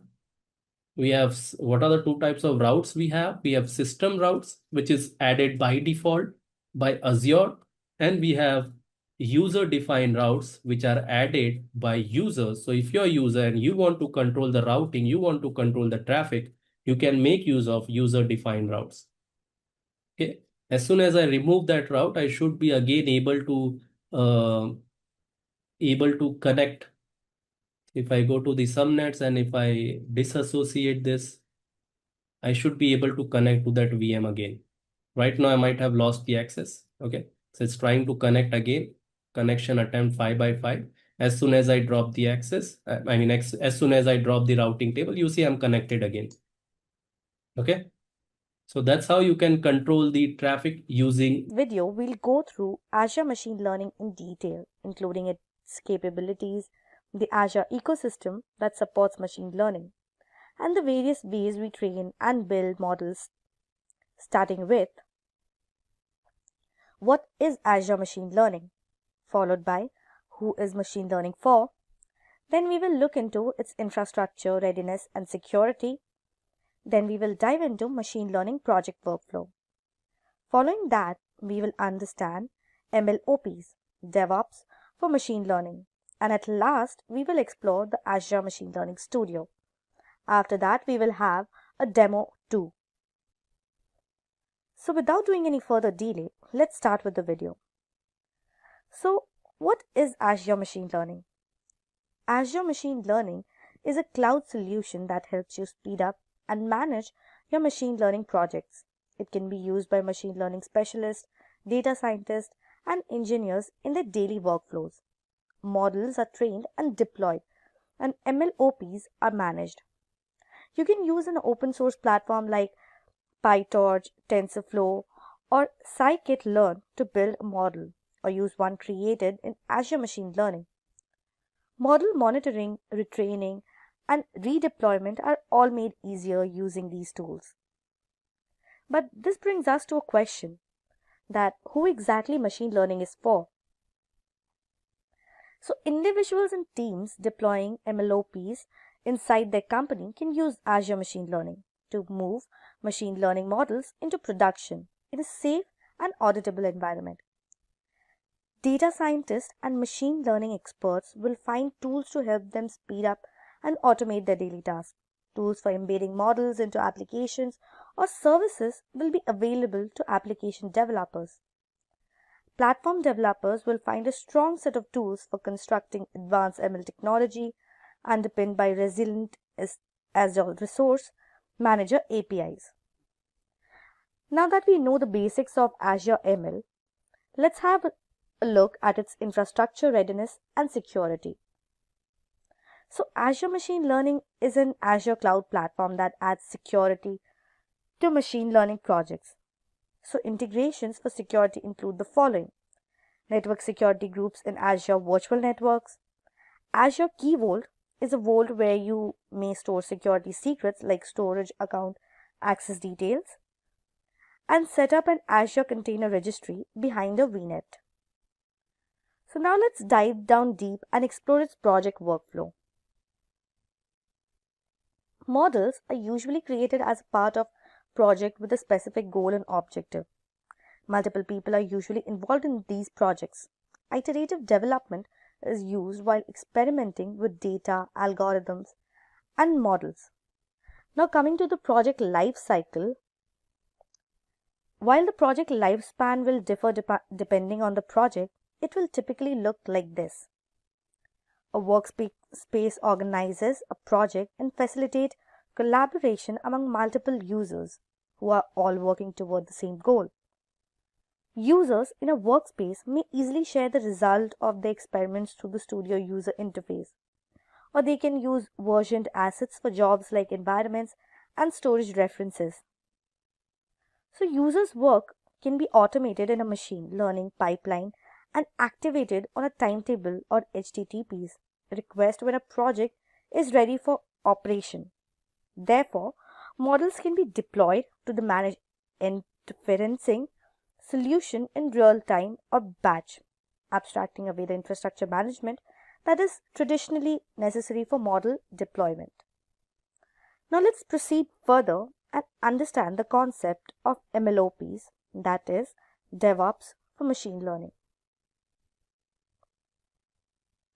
What are the two types of routes we have? We have system routes, which is added by default by Azure, and we have user defined routes, which are added by users. So if you're a user and you want to control the routing, you want to control the traffic, you can make use of user defined routes. Okay. As soon as I remove that route, I should be again able to connect. If I go to the subnets and if I disassociate this, I should be able to connect to that VM again. Right now, I might have lost the access. Okay. So it's trying to connect again. Connection attempt 5 by 5. As soon as I drop the access, as soon as I drop the routing table, you see I'm connected again. Okay. So that's how you can control the traffic using Video, we'll go through Azure Machine Learning in detail, including its capabilities, the Azure ecosystem that supports machine learning, and the various ways we train and build models, starting with what is Azure Machine Learning, followed by who is machine learning for. Then we will look into its infrastructure, readiness, and security. Then we will dive into machine learning project workflow. Following that, we will understand MLOps, DevOps for machine learning. And at last, we will explore the Azure Machine Learning Studio. After that, we will have a demo too. So without doing any further delay, let's start with the video. So what is Azure Machine Learning? Azure Machine Learning is a cloud solution that helps you speed up and manage your machine learning projects. It can be used by machine learning specialists, data scientists, and engineers in their daily workflows. Models are trained and deployed, and MLOps are managed. You can use an open source platform like PyTorch, TensorFlow, or scikit-learn to build a model, or use one created in Azure Machine Learning. Model monitoring, retraining, and redeployment are all made easier using these tools. But this brings us to a question that who exactly machine learning is for? So individuals and teams deploying MLOps inside their company can use Azure Machine Learning to move machine learning models into production in a safe and auditable environment. Data scientists and machine learning experts will find tools to help them speed up and automate their daily tasks. Tools for embedding models into applications or services will be available to application developers. Platform developers will find a strong set of tools for constructing advanced ML technology underpinned by resilient Azure Resource Manager APIs. Now that we know the basics of Azure ML, let's have a look at its infrastructure readiness and security. So Azure Machine Learning is an Azure cloud platform that adds security to machine learning projects. So integrations for security include the following: network security groups in Azure Virtual Networks. Azure Key Vault is a vault where you may store security secrets like storage account access details, and set up an Azure Container Registry behind a VNet. So now let's dive down deep and explore its project workflow. Models are usually created as a part of project with a specific goal and objective. Multiple people are usually involved in these projects. Iterative development is used while experimenting with data, algorithms, and models. Now coming to the project life cycle, while the project lifespan will differ depending on the project, it will typically look like this. A workspace organizes a project and facilitates collaboration among multiple users who are all working toward the same goal. Users in a workspace may easily share the result of the experiments through the studio user interface, or they can use versioned assets for jobs like environments and storage references. So users' work can be automated in a machine learning pipeline and activated on a timetable or HTTPs request when a project is ready for operation. Therefore, models can be deployed to the managed inferencing solution in real time or batch, abstracting away the infrastructure management that is traditionally necessary for model deployment. Now let's proceed further and understand the concept of MLOps, that is DevOps for machine learning.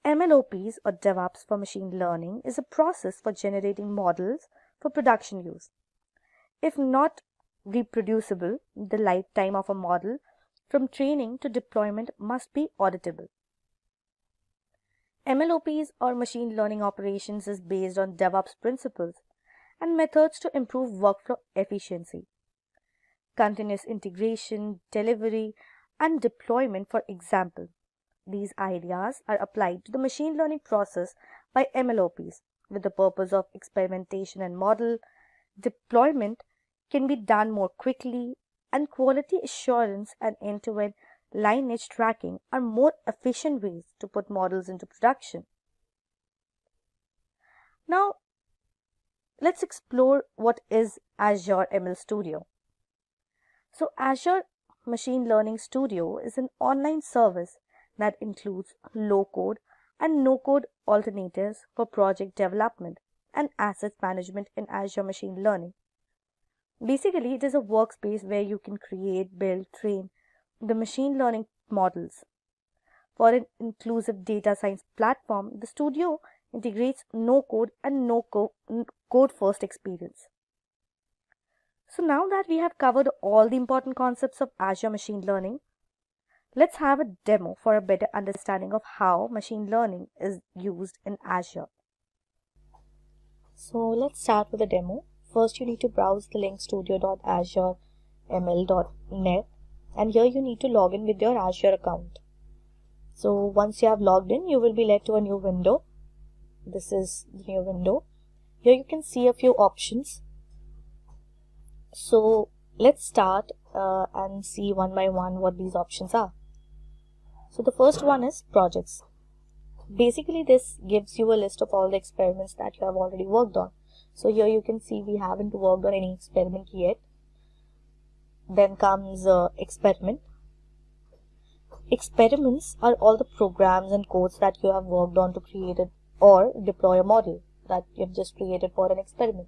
MLOps or DevOps for machine learning is a process for generating models for production use. If not reproducible, the lifetime of a model from training to deployment must be auditable. MLOps or machine learning operations is based on DevOps principles and methods to improve workflow efficiency. Continuous integration, delivery, and deployment, for example. These ideas are applied to the machine learning process by MLOps with the purpose of experimentation and model deployment can be done more quickly, and quality assurance and end-to-end lineage tracking are more efficient ways to put models into production. Now, let's explore what is Azure ML Studio. So, Azure Machine Learning Studio is an online service that includes low-code and no-code alternatives for project development and asset management in Azure Machine Learning. Basically, it is a workspace where you can create, build, train the machine learning models. For an inclusive data science platform, the studio integrates no-code and code-first experience. So now that we have covered all the important concepts of Azure Machine Learning, let's have a demo for a better understanding of how machine learning is used in Azure. So let's start with a demo. First, you need to browse the link studio.azureml.net, and here you need to log in with your Azure account. So once you have logged in, you will be led to a new window. This is the new window. Here you can see a few options. So let's start and see one by one what these options are. So the first one is projects. Basically, this gives you a list of all the experiments that you have already worked on. So here you can see we haven't worked on any experiment yet. Then comes experiment. Experiments are all the programs and codes that you have worked on to create it or deploy a model that you have just created for an experiment.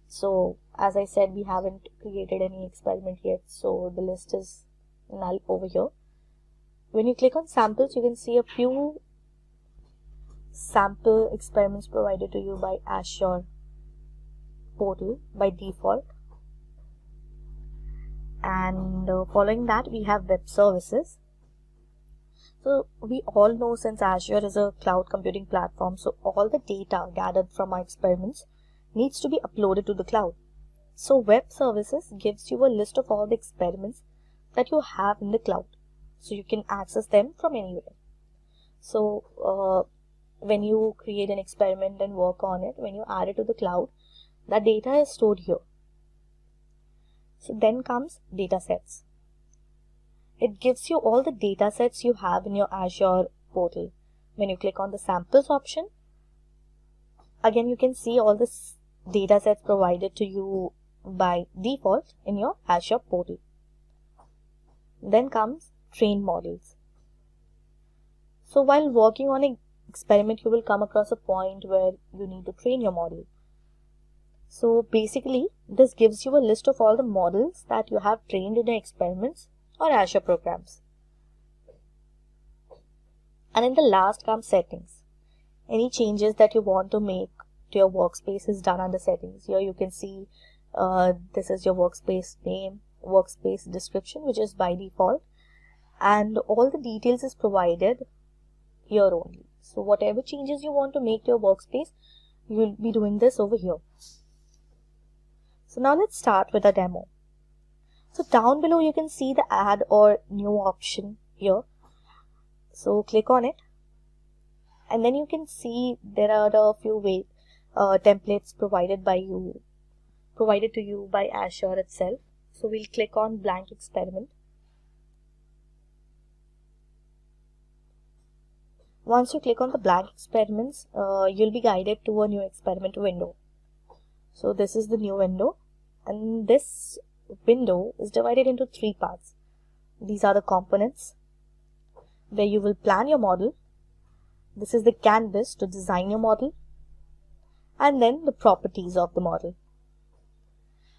So as I said, we haven't created any experiment yet, so the list is null over here. When you click on samples, you can see a few sample experiments provided to you by Azure portal by default. And following that, we have web services. So we all know, since Azure is a cloud computing platform, so all the data gathered from our experiments needs to be uploaded to the cloud. So web services gives you a list of all the experiments that you have in the cloud, so you can access them from anywhere. So when you create an experiment and work on it, when you add it to the cloud, that data is stored here. So then comes datasets. It gives you all the datasets you have in your Azure portal. When you click on the samples option, again you can see all the datasets provided to you by default in your Azure portal. Then comes train models. So while working on an experiment, you will come across a point where you need to train your model. So basically, this gives you a list of all the models that you have trained in your experiments or Azure programs. And in the last comes settings. Any changes that you want to make to your workspace is done under settings. Here you can see this is your workspace name, workspace description, which is by default, and all the details is provided here only. So whatever changes you want to make to your workspace, you will be doing this over here. So now let's start with a demo. So down below you can see the add or new option here. So click on it, and then you can see there are a few templates provided to you by Azure itself. So we'll click on blank experiment. Once you click on the blank experiments, you'll be guided to a new experiment window. So this is the new window, and this window is divided into 3 parts. These are the components where you will plan your model. This is the canvas to design your model, and then the properties of the model.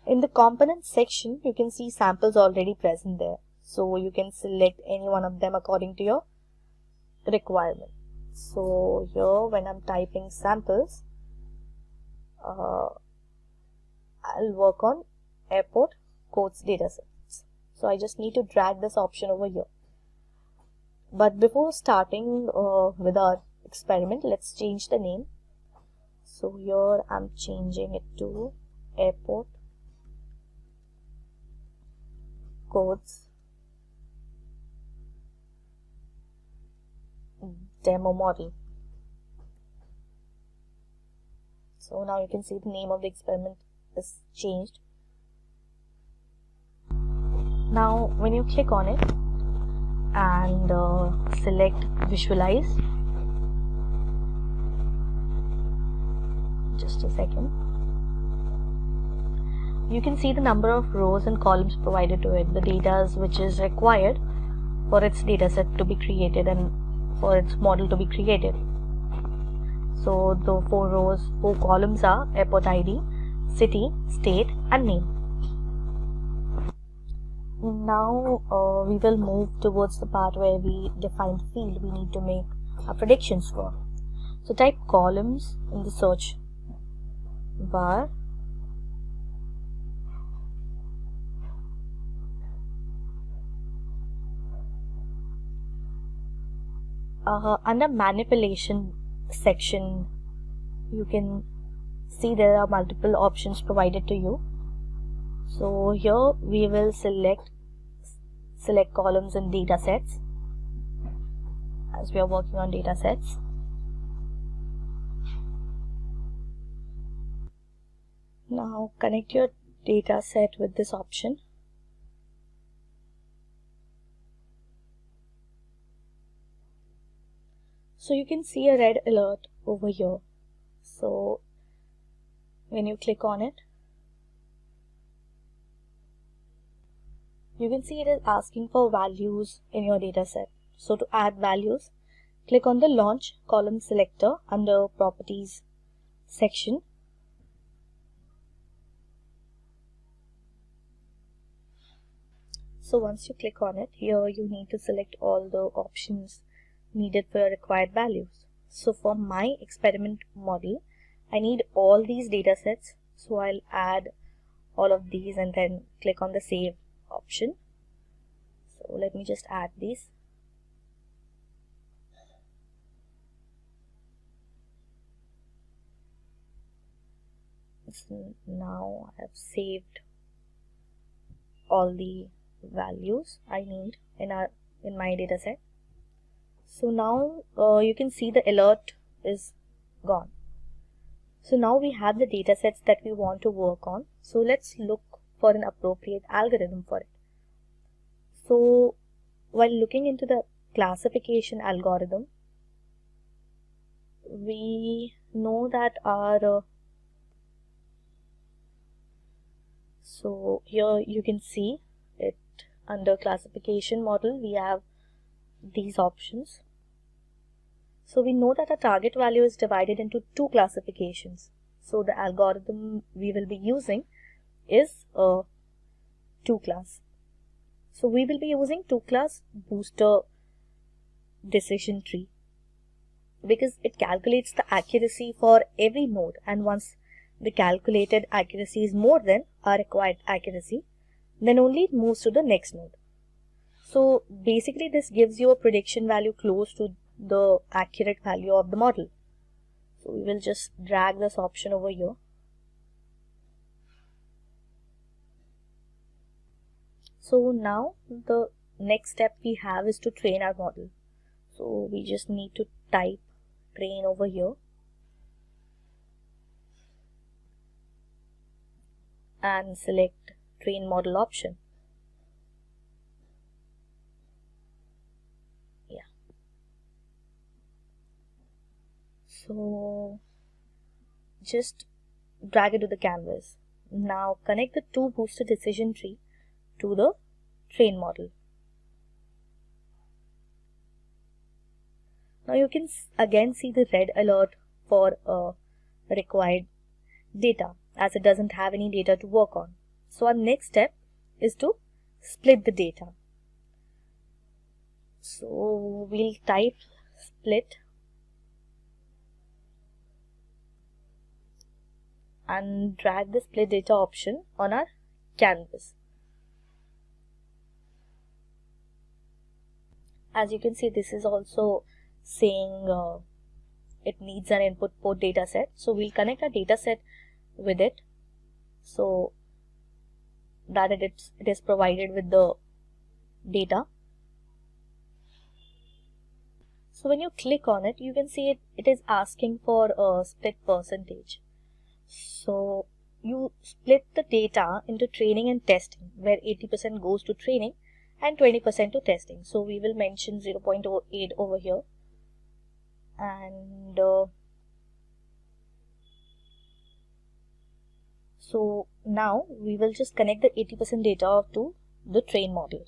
In the components section, you can see samples already present there. So you can select any one of them according to your requirement. So here when I'm typing samples, I'll work on airport codes datasets. So I just need to drag this option over here. But before starting with our experiment, let's change the name. So here I'm changing it to airport codes demo model. So now you can see the name of the experiment is changed. Now when you click on it and select visualize, just a second, you can see the number of rows and columns provided to it, the data which is required for its dataset to be created and for its model to be created. So the 4 columns are airport ID, city, state and name. Now we will move towards the part where we define the field we need to make our predictions for. So type columns in the search bar. Under manipulation section, you can see there are multiple options provided to you. So here we will select columns and data sets, as we are working on data sets. Now connect your data set with this option. So you can see a red alert over here. So when you click on it, you can see it is asking for values in your data set. So to add values, click on the launch column selector under properties section. So once you click on it, here you need to select all the options needed for your required values. So for my experiment model, I need all these data sets. So I'll add all of these and then click on the save option. So let me just add these. So now I have saved all the values I need in my data set. So now you can see the alert is gone. So now we have the data sets that we want to work on. So let's look for an appropriate algorithm for it. So while looking into the classification algorithm, we know that so here you can see it under classification model, we have these options. So we know that our target value is divided into 2 classifications. So the algorithm we will be using is a 2 class. So we will be using 2 class booster decision tree because it calculates the accuracy for every node, and once the calculated accuracy is more than our required accuracy, then only it moves to the next node. So basically this gives you a prediction value close to the accurate value of the model. So we will just drag this option over here. So now the next step we have is to train our model. So we just need to type train over here and select train model option. Yeah. So just drag it to the canvas. Now connect the two boosted decision tree to the train model. Now you can again see the red alert for required data, as it doesn't have any data to work on. So our next step is to split the data. So we'll type split and drag the split data option on our canvas. As you can see, this is also saying it needs an input port data set. So we'll connect our data set with it so that it is provided with the data. So when you click on it, you can see it is asking for a split percentage. So you split the data into training and testing, where 80% goes to training and 20% to testing. So we will mention 0.08 over here, and so now we will just connect the 80% data to the train model.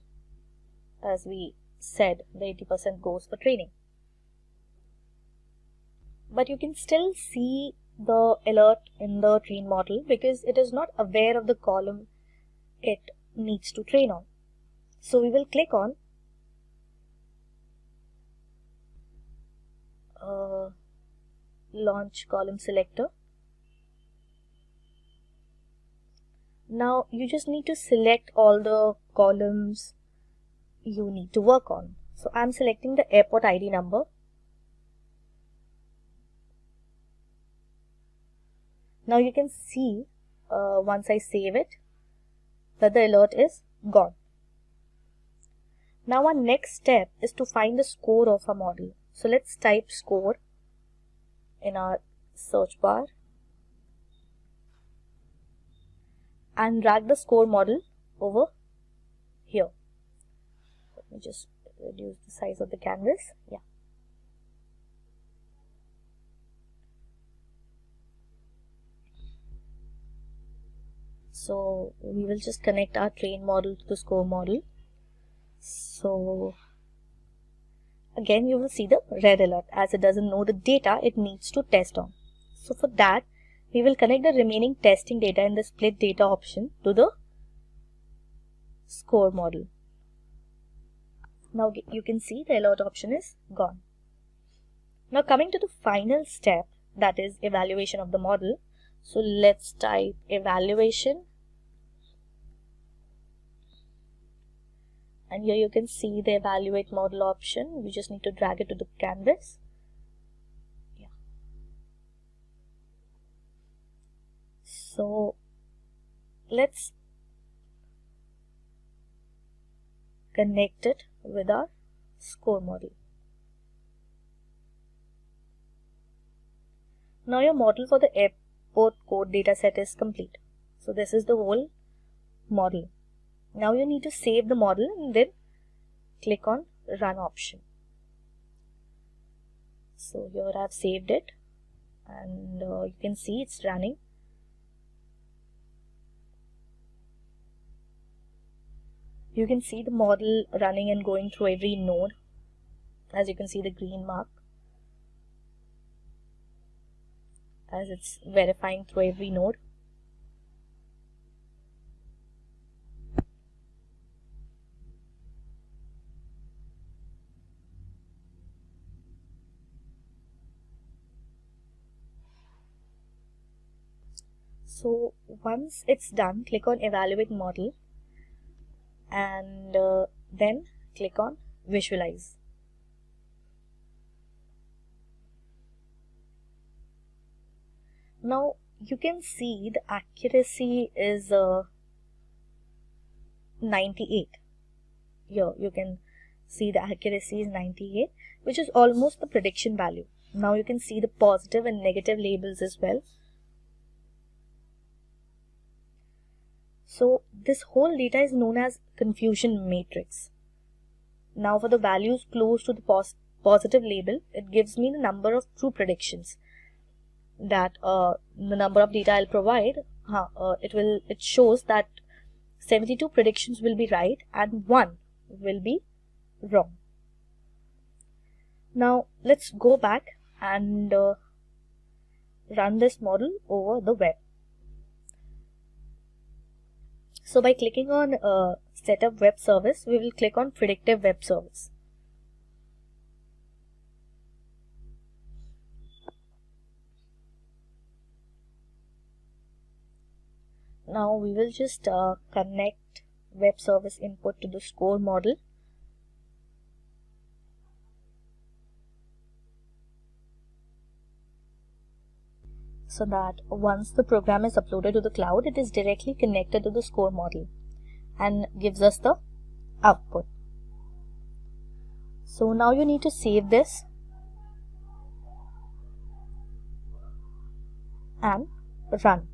As we said, the 80% goes for training. But you can still see the alert in the train model because it is not aware of the column it needs to train on. So we will click on launch column selector. Now you just need to select all the columns you need to work on. So I'm selecting the airport ID number. Now you can see once I save it that the alert is gone. Now our next step is to find the score of our model. So let's type score in our search bar and drag the score model over here. Let me just reduce the size of the canvas. Yeah. So we will just connect our train model to the score model. So again you will see the red alert as it doesn't know the data it needs to test on. So for that we will connect the remaining testing data in the split data option to the score model. Now you can see the alert option is gone. Now coming to the final step, that is evaluation of the model. So let's type evaluation, and here you can see the evaluate model option. We just need to drag it to the canvas. Yeah. So let's connect it with our score model. Now your model for the airport code dataset is complete. So this is the whole model. Now you need to save the model and then click on run option. So here I've saved it, and you can see it's running. You can see the model running and going through every node. As you can see the green mark, as it's verifying through every node. So once it's done, click on evaluate model and then click on visualize. Now you can see the accuracy is 98. Here you can see the accuracy is 98, which is almost the prediction value. Now you can see the positive and negative labels as well. So this whole data is known as confusion matrix. Now for the values close to the positive label, it gives me the number of true predictions that the number of data I'll provide. It shows that 72 predictions will be right and 1 will be wrong. Now let's go back and run this model over the web. So by clicking on Setup Web Service, we will click on Predictive Web Service. Now we will just connect web service input to the score model. So that once the program is uploaded to the cloud, it is directly connected to the score model and gives us the output. So now you need to save this and run.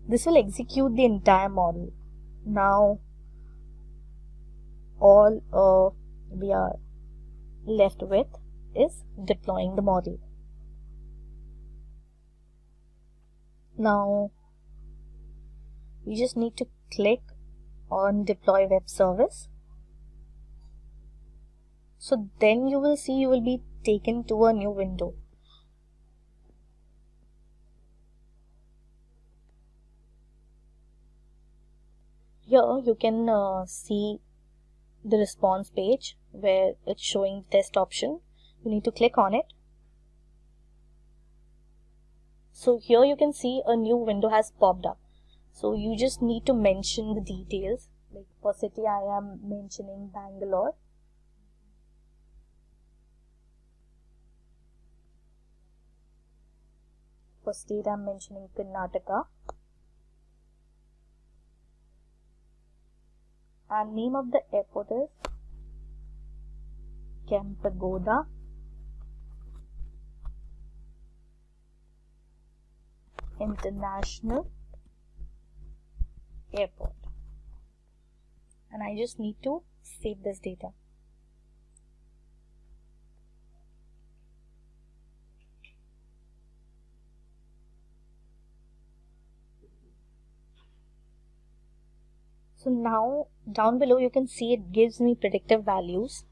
This will execute the entire model. Now all we are left with is deploying the model. Now we just need to click on Deploy Web Service. So then you will see you will be taken to a new window. Here you can see the response page where it's showing the test option. You need to click on it. So here you can see a new window has popped up. So you just need to mention the details. Like for city I am mentioning Bangalore. For state I am mentioning Karnataka. And name of the airport is Kempegowda. International Airport. And I just need to save this data. So now down below you can see it gives me predictive values,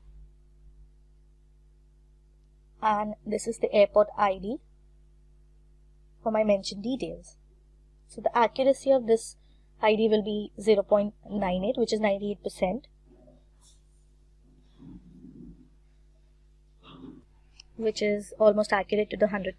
and this is the airport ID for my mentioned details. So the accuracy of this ID will be 0.98, which is 98%, which is almost accurate to the 100%.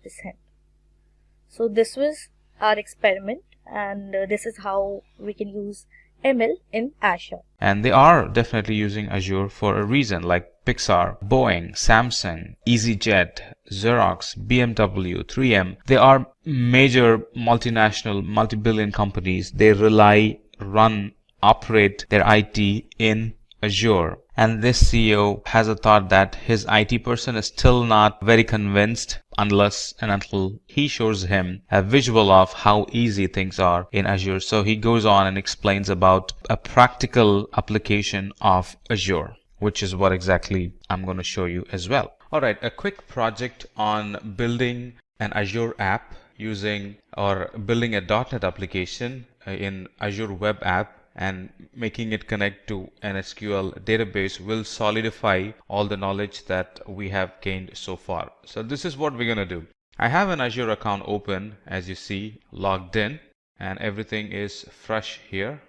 So this was our experiment, and this is how we can use ML in Azure. And they are definitely using Azure for a reason, like Pixar, Boeing, Samsung, EasyJet, Xerox, BMW, 3M. They are major multinational, multi-billion companies. They rely, run, operate their IT in Azure. And this CEO has a thought that his IT person is still not very convinced unless and until he shows him a visual of how easy things are in Azure. So he goes on and explains about a practical application of Azure, which is what exactly I'm going to show you as well. All right, a quick project on building an Azure app using or building a .NET application in Azure Web App and making it connect to an SQL database will solidify all the knowledge that we have gained so far. So this is what we're going to do. I have an Azure account open, as you see, logged in, and everything is fresh here.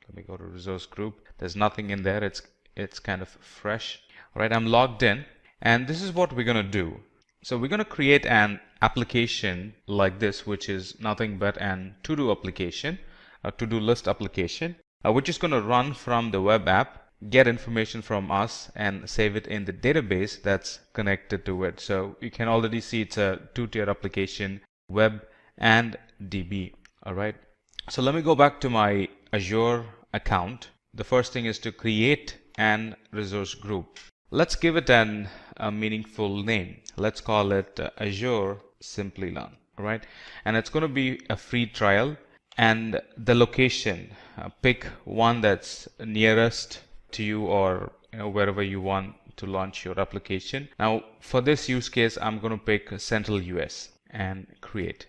Let me go to resource group. There's nothing in there. It's kind of fresh. All right, I'm logged in, and this is what we're going to do. So we're going to create an application like this, which is nothing but an to-do application, a to-do list application, which is going to run from the web app, get information from us, and save it in the database that's connected to it. So you can already see it's a two-tier application, web and DB. All right. So let me go back to my Azure account, the first thing is to create an resource group. Let's give it a meaningful name. Let's call it Azure Simplilearn, right? And it's going to be a free trial, and the location, pick one that's nearest to you, or wherever you want to launch your application. Now for this use case, I'm going to pick Central US and create.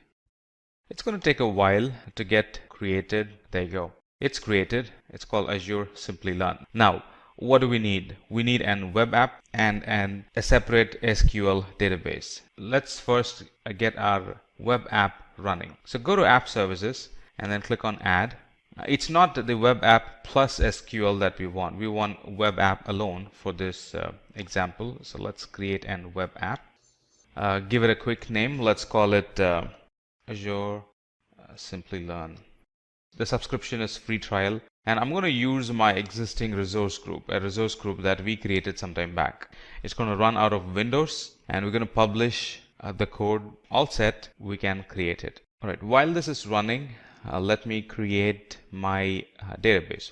It's going to take a while to get created. There you go. It's created. It's called Azure Simplilearn. Now, what do we need? We need an web app and a separate SQL database. Let's first get our web app running. So go to App Services and then click on Add. It's not the web app plus SQL that we want. We want web app alone for this example. So let's create an web app. Give it a quick name. Let's call it Azure Simplilearn. The subscription is free trial, and I'm going to use my existing resource group, a resource group that we created some time back. It's going to run out of Windows, and we're going to publish the code. All set, we can create it. All right, while this is running, let me create my database.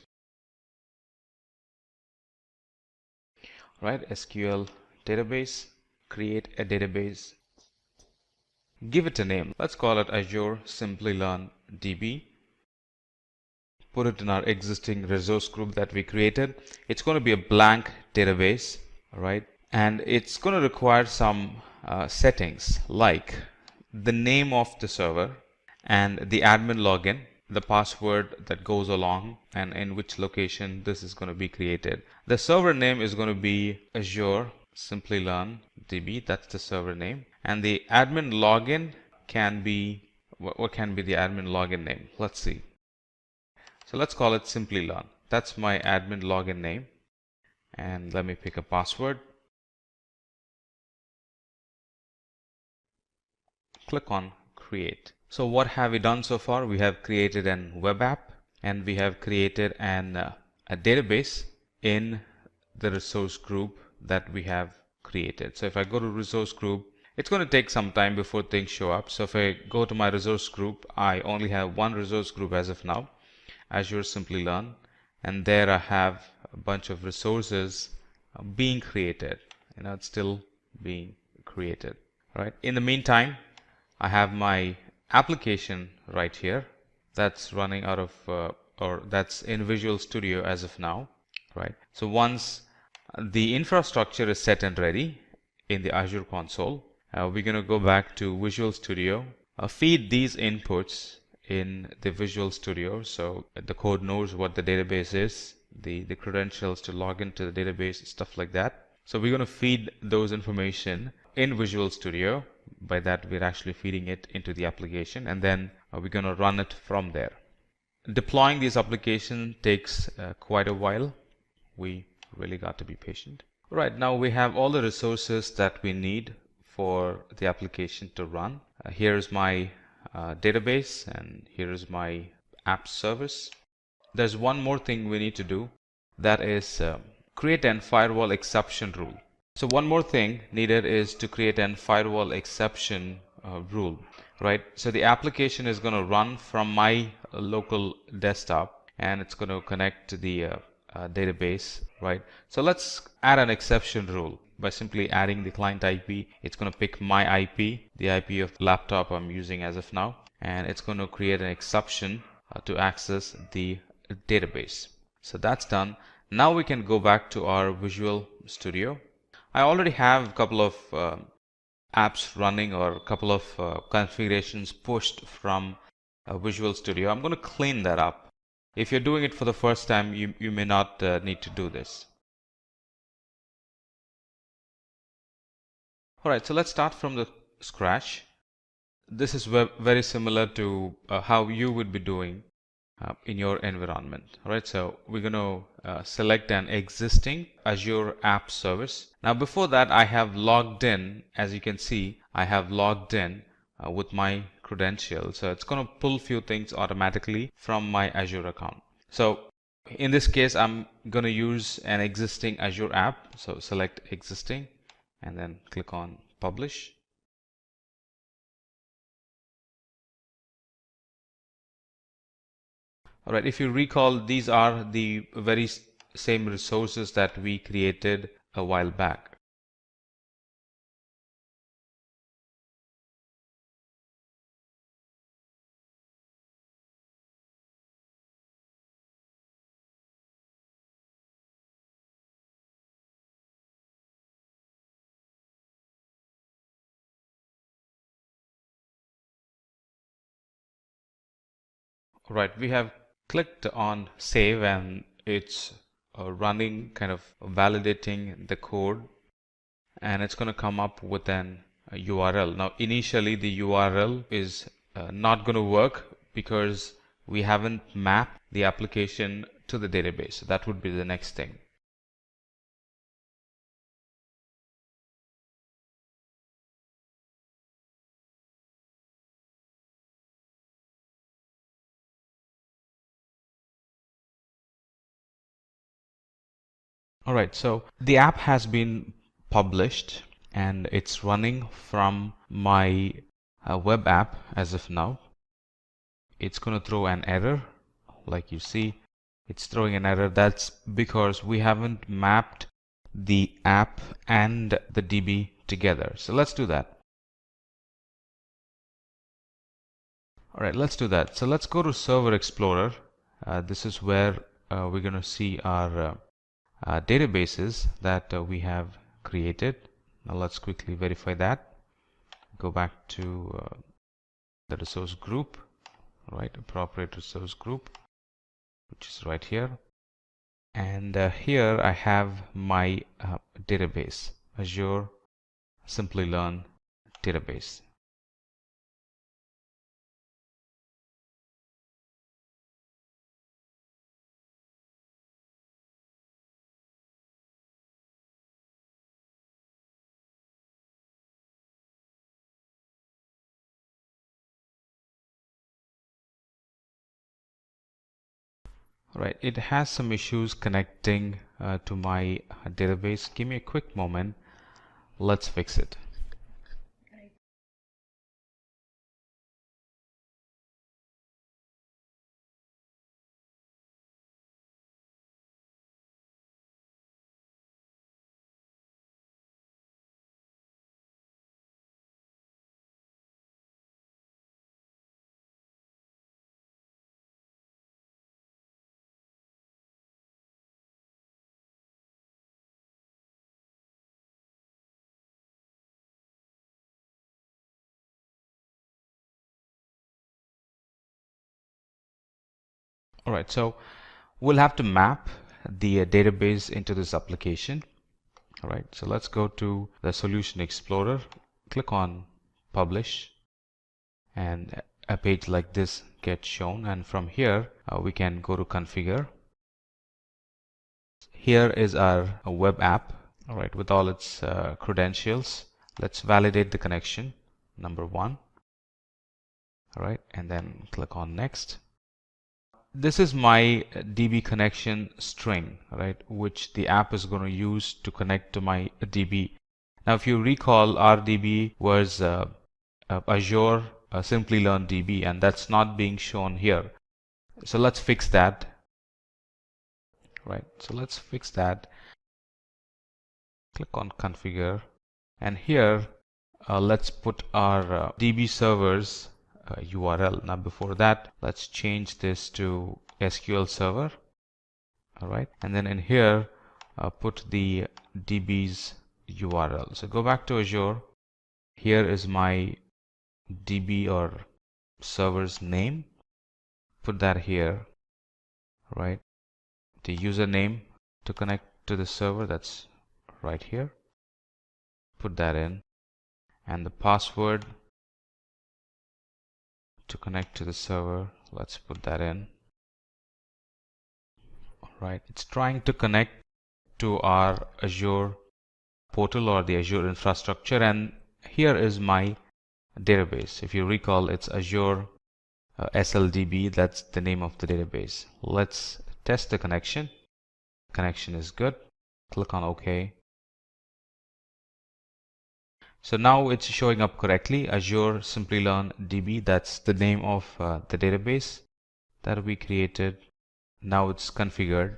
All right, SQL database, create a database. Give it a name. Let's call it Azure Simplilearn DB. Put it in our existing resource group that we created. It's going to be a blank database, right? And it's going to require some settings like the name of the server and the admin login, the password that goes along, and in which location this is going to be created. The server name is going to be Azure Simplilearn DB. That's the server name. And the admin login can be, what can be the admin login name? Let's see. So let's call it Simplilearn. That's my admin login name. And let me pick a password. Click on create. So what have we done so far? We have created an web app, and we have created a database in the resource group that we have created. So if I go to resource group, it's going to take some time before things show up. So if I go to my resource group, I only have one resource group as of now, Azure Simplilearn, and there I have a bunch of resources being created. It's still being created. Right. In the meantime, I have my application right here that's running out of or that's in Visual Studio as of now. Right. So once the infrastructure is set and ready in the Azure console, we're going to go back to Visual Studio, feed these inputs in the Visual Studio, so the code knows what the database is, the credentials to log into the database, stuff like that. So we're going to feed those information in Visual Studio. By that, we're actually feeding it into the application, and then we're going to run it from there. Deploying this application takes quite a while. We really got to be patient. Right, now we have all the resources that we need for the application to run. Here's my database, and here's my app service. There's one more thing we need to do, that is create an firewall exception rule. So one more thing needed is to create an firewall exception rule, right? So the application is going to run from my local desktop, and it's going to connect to the database, right? So let's add an exception rule by simply adding the client IP. It's going to pick my IP, the IP of the laptop I'm using as of now, and it's going to create an exception to access the database. So that's done. Now we can go back to our Visual Studio. I already have a couple of apps running, or a couple of configurations pushed from Visual Studio. I'm going to clean that up. If you're doing it for the first time, you may not need to do this. Alright, so let's start from the scratch. This is very similar to how you would be doing in your environment. Alright, so we're going to select an existing Azure app service. Now before that, I have logged in. As you can see, I have logged in with my credentials. So it's going to pull few things automatically from my Azure account. So in this case, I'm going to use an existing Azure app. So select existing and then click on publish. All right, if you recall, these are the very same resources that we created a while back. All right, we have clicked on save and it's running, kind of validating the code, and it's going to come up with an URL. Now, initially the URL is not going to work because we haven't mapped the application to the database. So that would be the next thing. All right, so the app has been published and it's running from my web app as of now. It's going to throw an error. Like you see, it's throwing an error. That's because we haven't mapped the app and the DB together. So let's do that. All right, let's do that. So let's go to Server Explorer. This is where we're going to see our databases that we have created. Now let's quickly verify that. Go back to the resource group, right? Appropriate resource group, which is right here. And here I have my database, Azure Simplilearn database. Right, it has some issues connecting to my database. Give me a quick moment. Let's fix it. All right, so we'll have to map the database into this application. All right, so let's go to the Solution Explorer, click on Publish, and a page like this gets shown. And from here, we can go to Configure. Here is our web app, all right, with all its credentials. Let's validate the connection, number 1. All right, and then click on Next. This is my DB connection string, right, which the app is going to use to connect to my DB. Now, if you recall, our DB was Azure Simplilearn DB, and that's not being shown here. So let's fix that. Right, so let's fix that. Click on Configure, and here let's put our DB servers URL. Now before that, let's change this to SQL Server. All right, and then in here put the DB's URL. So go back to Azure. Here is my DB or server's name. Put that here. Right, the username to connect to the server, that's right here. Put that in, and the password to connect to the server, let's put that in. All right, it's trying to connect to our Azure portal or the Azure infrastructure, and here is my database. If you recall, it's Azure SLDB. That's the name of the database. Let's test the connection. Connection is good. Click on OK. So now it's showing up correctly, Azure Simplilearn DB. That's the name of the database. that we created. Now it's configured.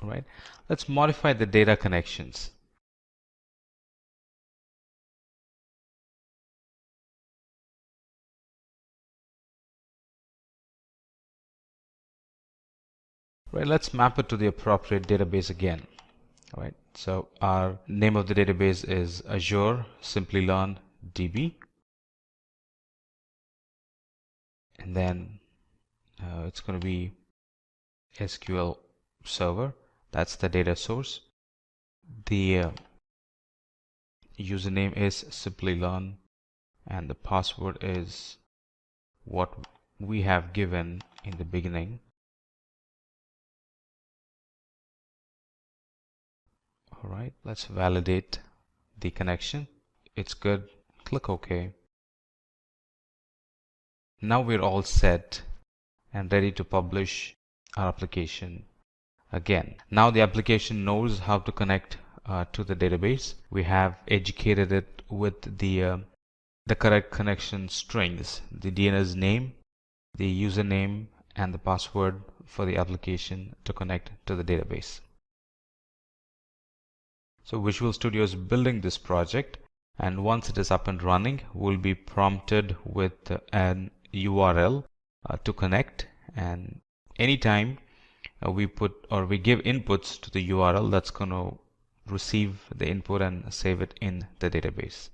All right, let's modify the data connections. Right, let's map it to the appropriate database again. All right, so our name of the database is Azure Simplilearn DB, and then it's going to be SQL Server. That's the data source. The username is Simplilearn, and the password is what we have given in the beginning. All right, let's validate the connection. It's good. Click OK. Now we're all set and ready to publish our application again. Now the application knows how to connect to the database. We have educated it with the correct connection strings, the DNS name, the username, and the password for the application to connect to the database. So Visual Studio is building this project, and once it is up and running, we'll be prompted with an URL to connect, and anytime we put or we give inputs to the URL, that's going to receive the input and save it in the database.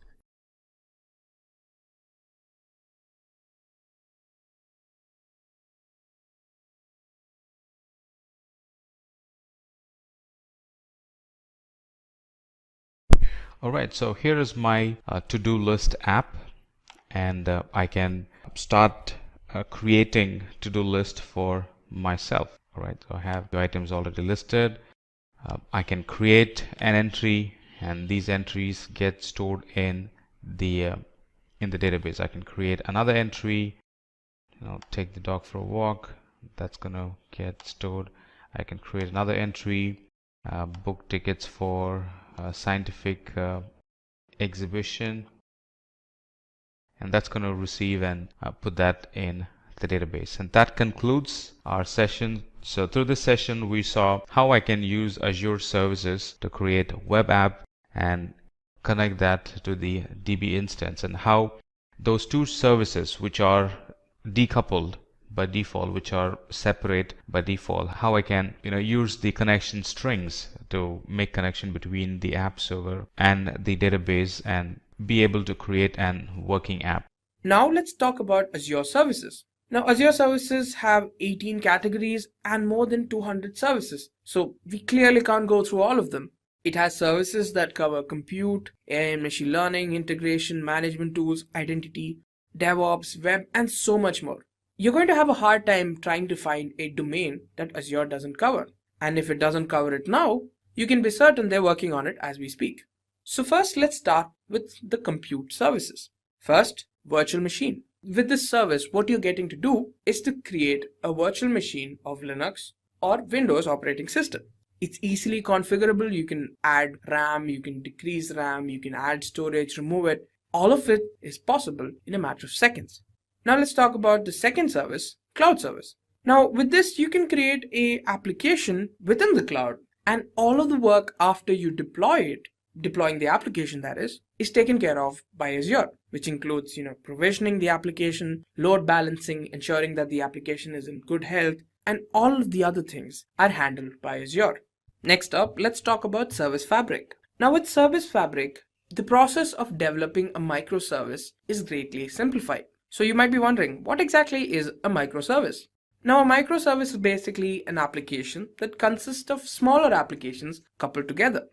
Alright, so here is my to-do list app, and I can start creating to-do list for myself. Alright, so I have the items already listed. I can create an entry, and these entries get stored in the database. I can create another entry, take the dog for a walk. That's gonna get stored. I can create another entry, book tickets for a scientific exhibition, and that's going to receive and put that in the database. And that concludes our session. So through this session we saw how I can use Azure services to create a web app and connect that to the DB instance, and how those two services which are decoupled by default, which are separate by default, how I can use the connection strings to make connection between the app server and the database and be able to create an working app. Now let's talk about Azure services. Now Azure services have 18 categories and more than 200 services, so we clearly can't go through all of them. It has services that cover compute, AI and machine learning, integration, management tools, identity, DevOps, web, and so much more. You're going to have a hard time trying to find a domain that Azure doesn't cover. And if it doesn't cover it now, you can be certain they're working on it as we speak. So first, let's start with the compute services. First, virtual machine. With this service, what you're getting to do is to create a virtual machine of Linux or Windows operating system. It's easily configurable. You can add RAM, you can decrease RAM, you can add storage, remove it. All of it is possible in a matter of seconds. Now let's talk about the second service, cloud service. Now with this, you can create an application within the cloud, and all of the work after you deploy it, deploying the application that is taken care of by Azure, which includes provisioning the application, load balancing, ensuring that the application is in good health, and all of the other things are handled by Azure. Next up, let's talk about Service Fabric. Now with Service Fabric, the process of developing a microservice is greatly simplified. So you might be wondering, what exactly is a microservice? Now a microservice is basically an application that consists of smaller applications coupled together.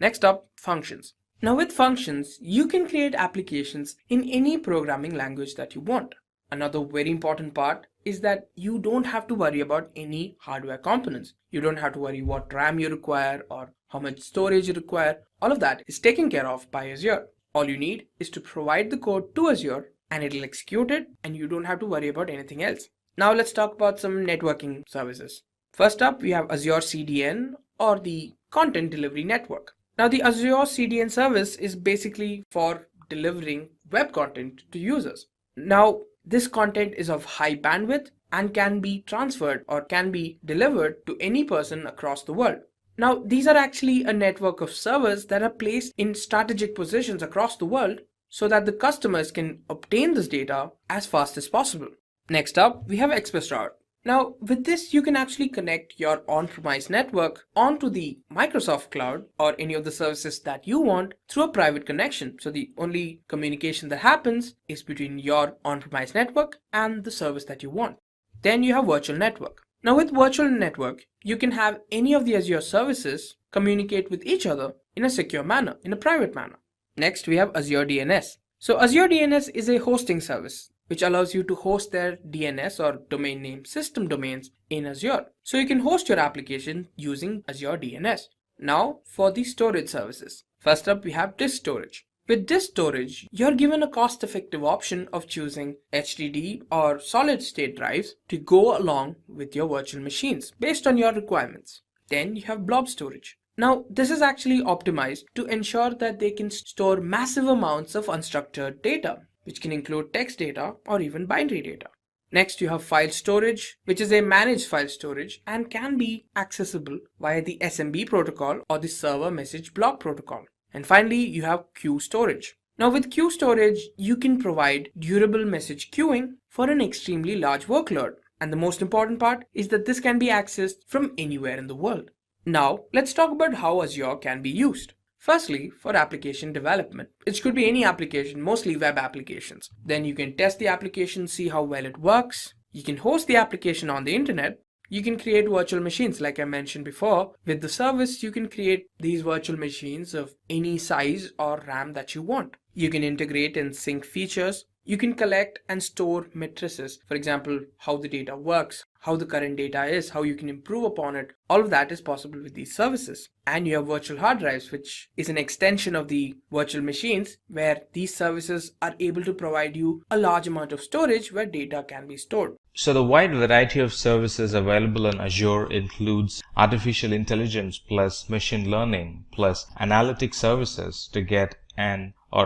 Next up, functions. Now with functions, you can create applications in any programming language that you want. Another very important part is that you don't have to worry about any hardware components. You don't have to worry what RAM you require or how much storage you require. All of that is taken care of by Azure. All you need is to provide the code to Azure, and it'll execute it, and you don't have to worry about anything else. Now let's talk about some networking services. First up, we have Azure CDN, or the Content Delivery Network. Now the Azure CDN service is basically for delivering web content to users. Now this content is of high bandwidth and can be transferred or can be delivered to any person across the world. Now these are actually a network of servers that are placed in strategic positions across the world so that the customers can obtain this data as fast as possible. Next up, we have ExpressRoute. Now with this, you can actually connect your on-premise network onto the Microsoft cloud or any of the services that you want through a private connection. So the only communication that happens is between your on-premise network and the service that you want. Then you have virtual network. Now with virtual network, you can have any of the Azure services communicate with each other in a secure manner, in a private manner. Next, we have Azure DNS. So Azure DNS is a hosting service which allows you to host their DNS or domain name system domains in Azure. So you can host your application using Azure DNS. Now for the storage services. First up, we have disk storage. With disk storage, you're given a cost-effective option of choosing HDD or solid-state drives to go along with your virtual machines based on your requirements. Then you have blob storage. Now, this is actually optimized to ensure that they can store massive amounts of unstructured data, which can include text data or even binary data. Next, you have file storage, which is a managed file storage and can be accessible via the SMB protocol or the server message block protocol. And finally, you have queue storage. Now with queue storage, you can provide durable message queuing for an extremely large workload. And the most important part is that this can be accessed from anywhere in the world. Now, let's talk about how Azure can be used. Firstly, for application development. It could be any application, mostly web applications. Then you can test the application, see how well it works. You can host the application on the internet. You can create virtual machines like I mentioned before. With the service, you can create these virtual machines of any size or RAM that you want. You can integrate and sync features. You can collect and store matrices. For example, how the data works, how the current data is, how you can improve upon it. All of that is possible with these services. And you have virtual hard drives, which is an extension of the virtual machines where these services are able to provide you a large amount of storage where data can be stored. So the wide variety of services available on Azure includes artificial intelligence plus machine learning plus analytic services to get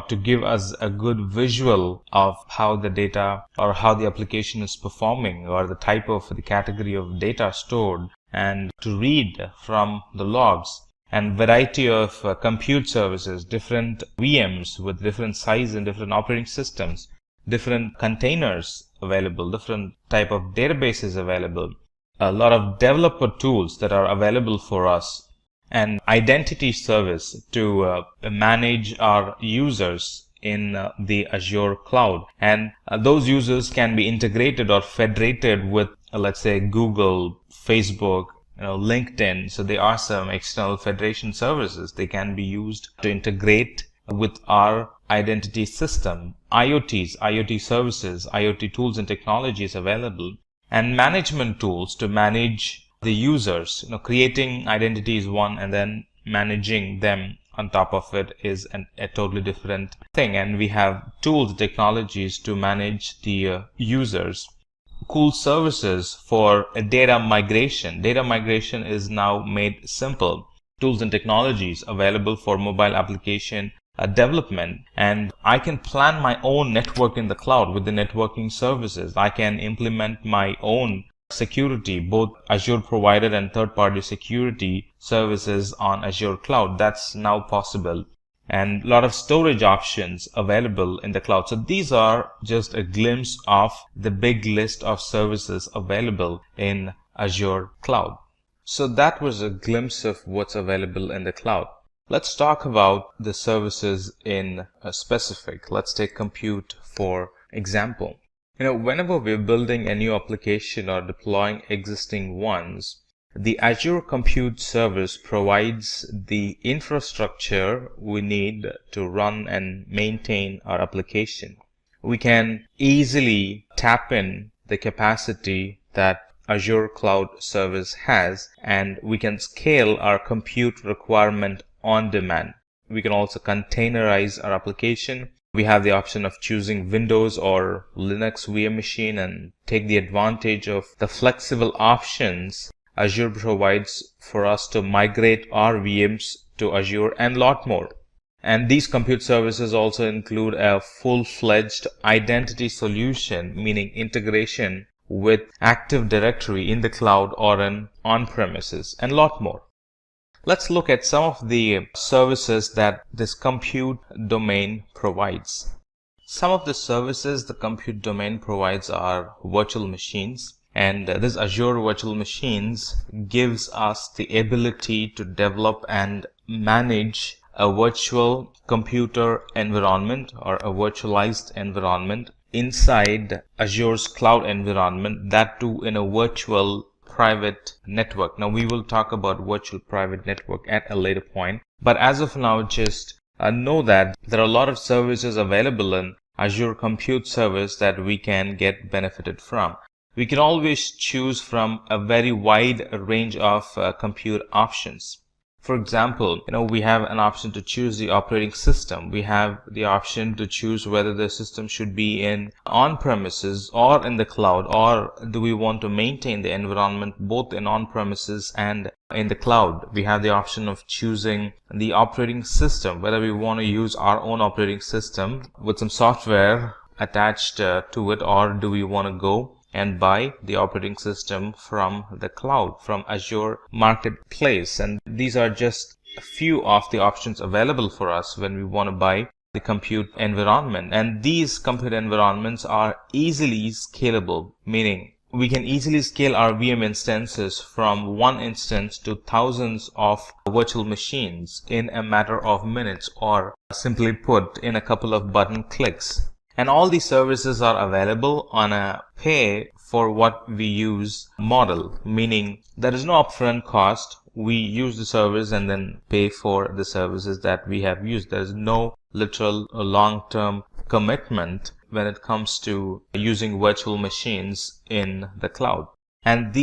to give us a good visual of how the data or how the application is performing or the type of the category of data stored, and to read from the logs, and variety of compute services, different VMs with different size and different operating systems, different containers available, different type of databases available, a lot of developer tools that are available for us, and identity service to manage our users in the Azure cloud. And those users can be integrated or federated with, let's say, Google, Facebook, LinkedIn. So there are some external federation services. They can be used to integrate with our identity system. IoT services, IoT tools and technologies available, and management tools to manage the users. Creating identity is one, and then managing them on top of it is a totally different thing. And we have tools, technologies to manage the users. Cool services for data migration. Data migration is now made simple. Tools and technologies available for mobile application development, and I can plan my own network in the cloud with the networking services. I can implement my own security, both Azure provided and third-party security services on Azure cloud. That's now possible, and a lot of storage options available in the cloud. So these are just a glimpse of the big list of services available in Azure cloud. So that was a glimpse of what's available in the cloud. Let's talk about the services in specific. Let's take compute for example. Whenever we're building a new application or deploying existing ones, the Azure Compute Service provides the infrastructure we need to run and maintain our application. We can easily tap in the capacity that Azure Cloud Service has, and we can scale our compute requirement on demand. We can also containerize our application. We have the option of choosing Windows or Linux VM machine and take the advantage of the flexible options Azure provides for us to migrate our VMs to Azure and a lot more. And these compute services also include a full-fledged identity solution, meaning integration with Active Directory in the cloud or on-premises, and a lot more. Let's look at some of the services that this compute domain provides. Some of the services the compute domain provides are virtual machines. And this Azure Virtual Machines gives us the ability to develop and manage a virtual computer environment or a virtualized environment inside Azure's cloud environment, that too in a virtual private network. Now we will talk about virtual private network at a later point, but as of now just know that there are a lot of services available in Azure Compute Service that we can get benefited from. We can always choose from a very wide range of compute options. For example, we have an option to choose the operating system. We have the option to choose whether the system should be in on-premises or in the cloud, or do we want to maintain the environment both in on-premises and in the cloud. We have the option of choosing the operating system, whether we want to use our own operating system with some software attached to it, or do we want to go and buy the operating system from the cloud, from Azure Marketplace. And these are just a few of the options available for us when we want to buy the compute environment. And these compute environments are easily scalable, meaning we can easily scale our VM instances from one instance to thousands of virtual machines in a matter of minutes, or simply put, in a couple of button clicks. And all these services are available on a pay for what we use model, meaning there is no upfront cost. We use the service and then pay for the services that we have used. There is no literal long-term commitment when it comes to using virtual machines in the cloud. And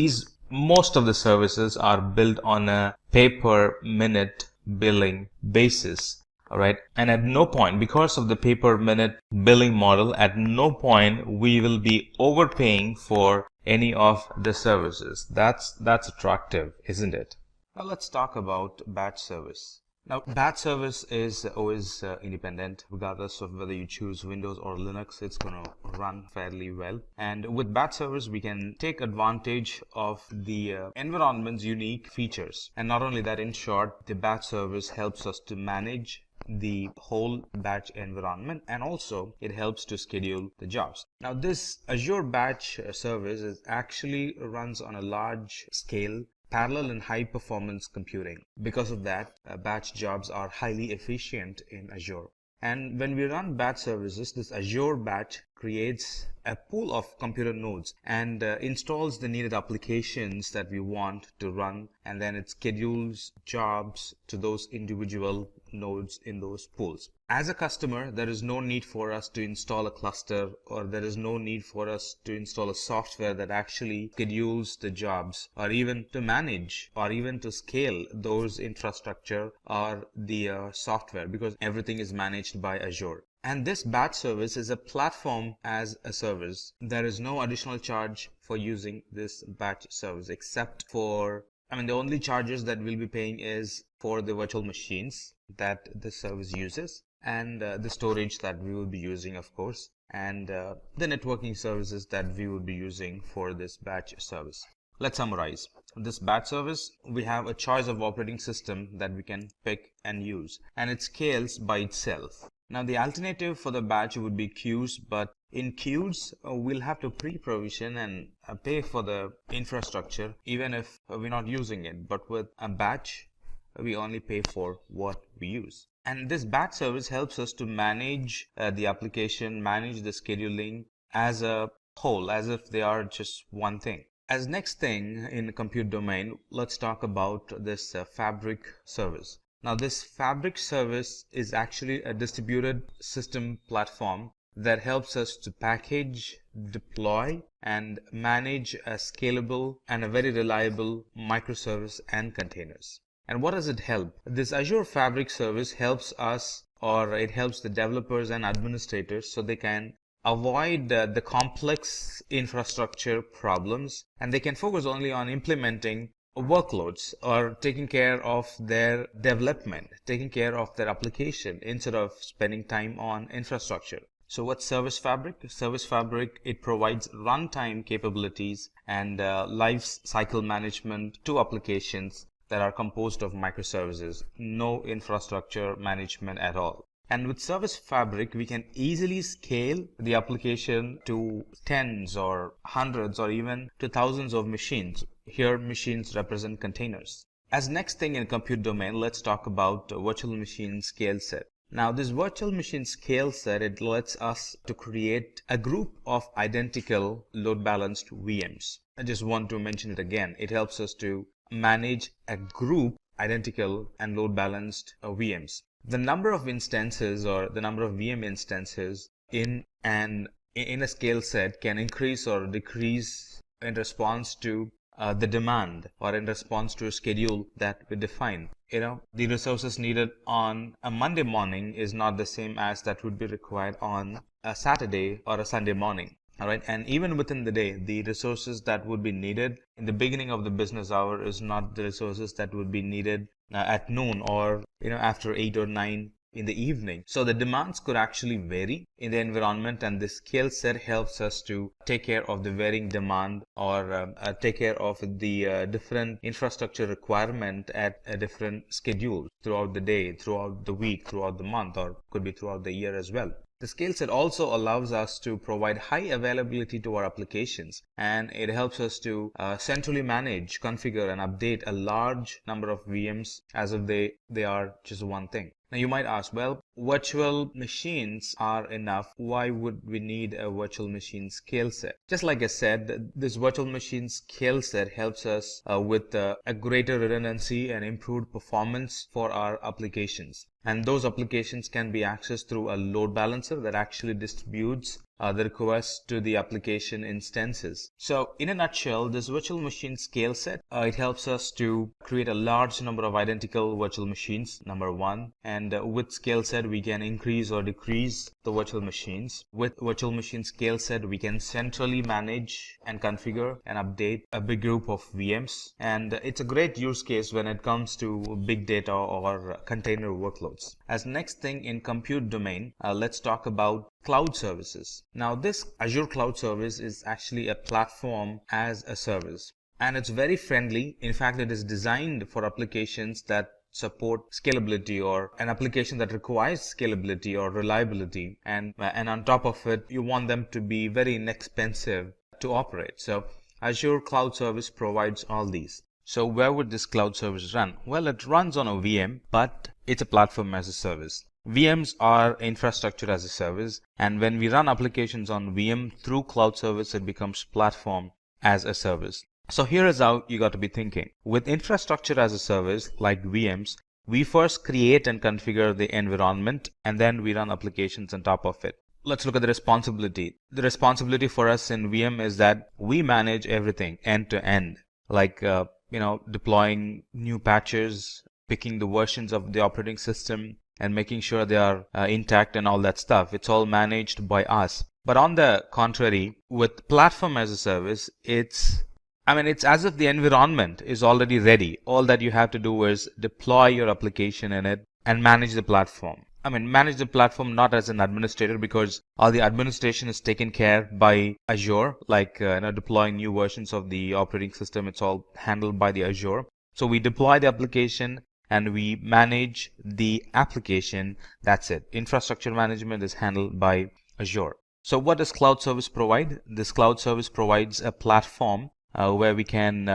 most of the services are built on a pay-per-minute billing basis. Alright, and at no point, because of the pay-per-minute billing model, at no point we will be overpaying for any of the services. That's attractive, isn't it? Now let's talk about batch service. Now, batch service is always independent, regardless of whether you choose Windows or Linux. It's going to run fairly well. And with batch service, we can take advantage of the environment's unique features. And not only that, in short, the batch service helps us to manage the whole batch environment, and also it helps to schedule the jobs. Now this Azure batch service actually runs on a large scale parallel and high performance computing. Because of that, batch jobs are highly efficient in Azure. And when we run batch services, this Azure batch creates a pool of computer nodes and installs the needed applications that we want to run, and then it schedules jobs to those individual nodes in those pools. As a customer, there is no need for us to install a cluster, or there is no need for us to install a software that actually schedules the jobs, or even to manage or even to scale those infrastructure or the software, because everything is managed by Azure. And this batch service is a platform as a service. There is no additional charge for using this batch service, except for, the only charges that we'll be paying is for the virtual machines that the service uses, and the storage that we will be using, of course, and the networking services that we will be using for this batch service. Let's summarize. This batch service, we have a choice of operating system that we can pick and use, and it scales by itself. Now the alternative for the batch would be queues, but in queues we'll have to pre-provision and pay for the infrastructure even if we're not using it. But with a batch, we only pay for what we use. And this batch service helps us to manage the application, manage the scheduling as a whole, as if they are just one thing. As next thing in the compute domain, let's talk about this Fabric service. Now this Fabric service is actually a distributed system platform that helps us to package, deploy, and manage a scalable and a very reliable microservice and containers. And what does it help? This Azure Fabric service helps us or it helps the developers and administrators so they can avoid the complex infrastructure problems, and they can focus only on implementing workloads or taking care of their development, taking care of their application instead of spending time on infrastructure. So what's Service Fabric? Service Fabric, it provides runtime capabilities and life cycle management to applications that are composed of microservices, no infrastructure management at all. And with Service Fabric, we can easily scale the application to tens or hundreds or even to thousands of machines. Here, machines represent containers. As next thing in compute domain, let's talk about virtual machine scale set. Now, this virtual machine scale set, it lets us to create a group of identical load balanced VMs. I just want to mention it again. It helps us to manage a group identical and load balanced VMs. The number of instances or the number of VM instances in a scale set can increase or decrease in response to the demand or in response to a schedule that we define. The resources needed on a Monday morning is not the same as that would be required on a Saturday or a Sunday morning. All right. And even within the day, the resources that would be needed in the beginning of the business hour is not the resources that would be needed at noon or, after 8 or 9 in the evening. So the demands could actually vary in the environment, and this scale set helps us to take care of the varying demand or take care of the different infrastructure requirement at a different schedule throughout the day, throughout the week, throughout the month, or could be throughout the year as well. The scale set also allows us to provide high availability to our applications, and it helps us to centrally manage, configure, and update a large number of VMs as if they are just one thing. Now you might ask, well, virtual machines are enough. Why would we need a virtual machine scale set? Just like I said, this virtual machine scale set helps us with a greater redundancy and improved performance for our applications. And those applications can be accessed through a load balancer that actually distributes the requests to the application instances. So in a nutshell, this virtual machine scale set, it helps us to create a large number of identical virtual machines, number one. And with scale set, we can increase or decrease the virtual machines. With virtual machine scale set, we can centrally manage and configure and update a big group of VMs. And it's a great use case when it comes to big data or container workloads. As next thing in compute domain, let's talk about cloud services. Now this Azure Cloud Service is actually a platform as a service, and it's very friendly. In fact, it is designed for applications that support scalability or an application that requires scalability or reliability, and on top of it, you want them to be very inexpensive to operate. So Azure Cloud Service provides all these. So where would this cloud service run? Well, it runs on a VM, but it's a platform as a service. VMs are infrastructure as a service, and when we run applications on VM through cloud service, it becomes platform as a service. So here is how you got to be thinking. With infrastructure as a service like VMs, we first create and configure the environment, and then we run applications on top of it. Let's look at the responsibility. The responsibility for us in VM is that we manage everything end to end, like deploying new patches, picking the versions of the operating system, and making sure they are intact and all that stuff. It's all managed by us. But on the contrary, with platform as a service, it's as if the environment is already ready. All that you have to do is deploy your application in it and manage the platform. Manage the platform not as an administrator, because all the administration is taken care by Azure, like deploying new versions of the operating system. It's all handled by the Azure. So we deploy the application and we manage the application. That's it. Infrastructure management is handled by Azure. So what does cloud service provide? This cloud service provides a platform where we can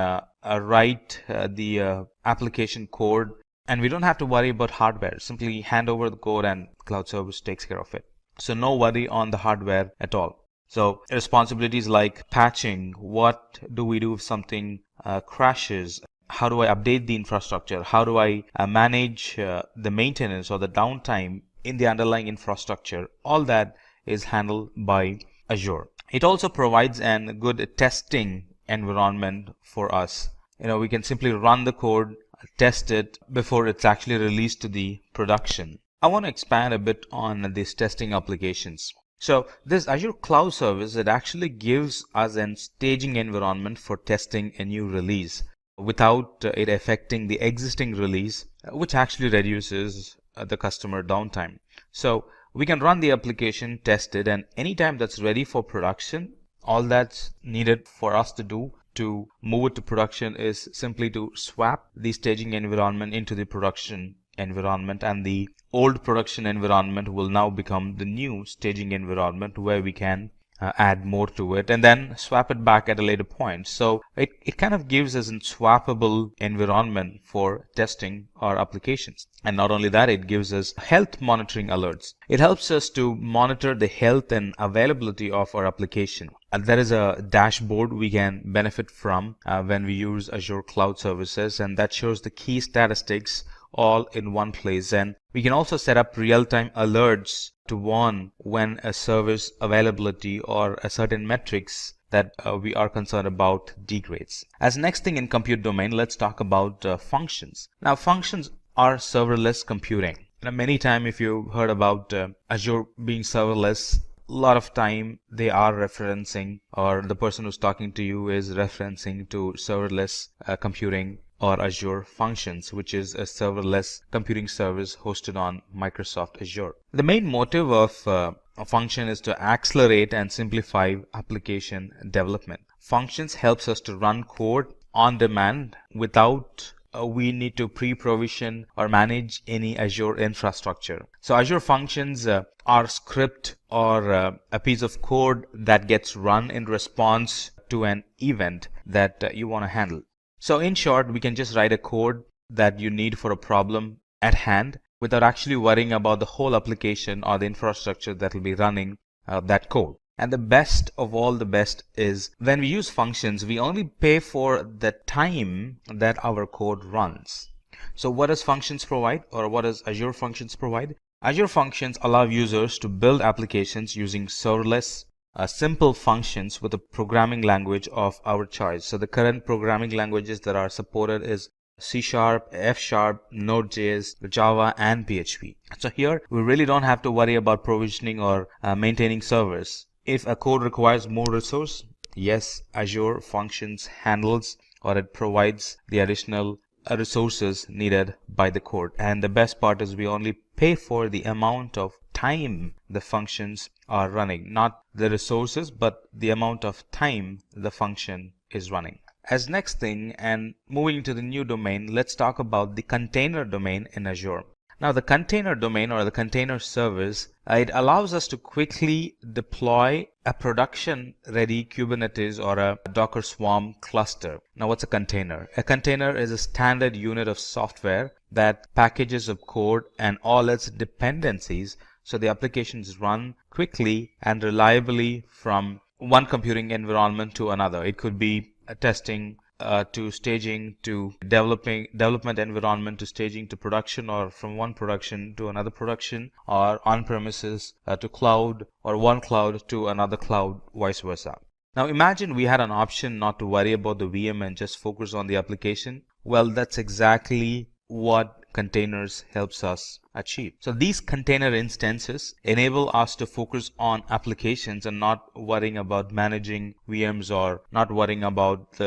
write the application code, and we don't have to worry about hardware. Simply hand over the code and cloud service takes care of it. So no worry on the hardware at all. So responsibilities like patching, what do we do if something crashes? How do I update the infrastructure? How do I manage the maintenance or the downtime in the underlying infrastructure? All that is handled by Azure. It also provides a good testing environment for us. We can simply run the code, test it before it's actually released to the production. I want to expand a bit on these testing applications. So this Azure Cloud Service, it actually gives us a staging environment for testing a new release without it affecting the existing release, which actually reduces the customer downtime. So we can run the application, test it, and anytime that's ready for production, all that's needed for us to do to move it to production is simply to swap the staging environment into the production environment, and the old production environment will now become the new staging environment where we can add more to it and then swap it back at a later point. So it kind of gives us a swappable environment for testing our applications. And not only that, it gives us health monitoring alerts. It helps us to monitor the health and availability of our application. There is a dashboard we can benefit from when we use Azure Cloud Services, and that shows the key statistics all in one place. And we can also set up real-time alerts to warn when a service availability or a certain metrics that we are concerned about degrades. As next thing in compute domain, let's talk about functions. Now, functions are serverless computing. Many times if you've heard about Azure being serverless, a lot of time they are referencing, or the person who's talking to you is referencing to serverless computing or Azure Functions, which is a serverless computing service hosted on Microsoft Azure. The main motive of a function is to accelerate and simplify application development. Functions helps us to run code on demand without we need to pre-provision or manage any Azure infrastructure. So Azure Functions are script or a piece of code that gets run in response to an event that you want to handle. So in short, we can just write a code that you need for a problem at hand without actually worrying about the whole application or the infrastructure that will be running that code. And the best of all the best is when we use functions, we only pay for the time that our code runs. So what does functions provide, or what does Azure Functions provide? Azure Functions allow users to build applications using serverless simple functions with a programming language of our choice. So the current programming languages that are supported is C#, F#, Node.js, Java, and PHP. So here we really don't have to worry about provisioning or maintaining servers. If a code requires more resource, yes, Azure Functions handles or it provides the additional resources needed by the code. And the best part is we only pay for the amount of time the functions are running, not the resources, but the amount of time the function is running. As next thing, and moving to the new domain, let's talk about the container domain in Azure. Now the container domain or the container service, it allows us to quickly deploy a production ready Kubernetes or a Docker Swarm cluster. Now what's a container? A container is a standard unit of software that packages of code and all its dependencies so the applications run quickly and reliably from one computing environment to another. It could be testing to staging to development environment to staging to production, or from one production to another production, or on-premises to cloud, or one cloud to another cloud, vice versa. Now imagine we had an option not to worry about the VM and just focus on the application. Well, that's exactly what containers helps us achieve. So these container instances enable us to focus on applications and not worrying about managing VMs or not worrying about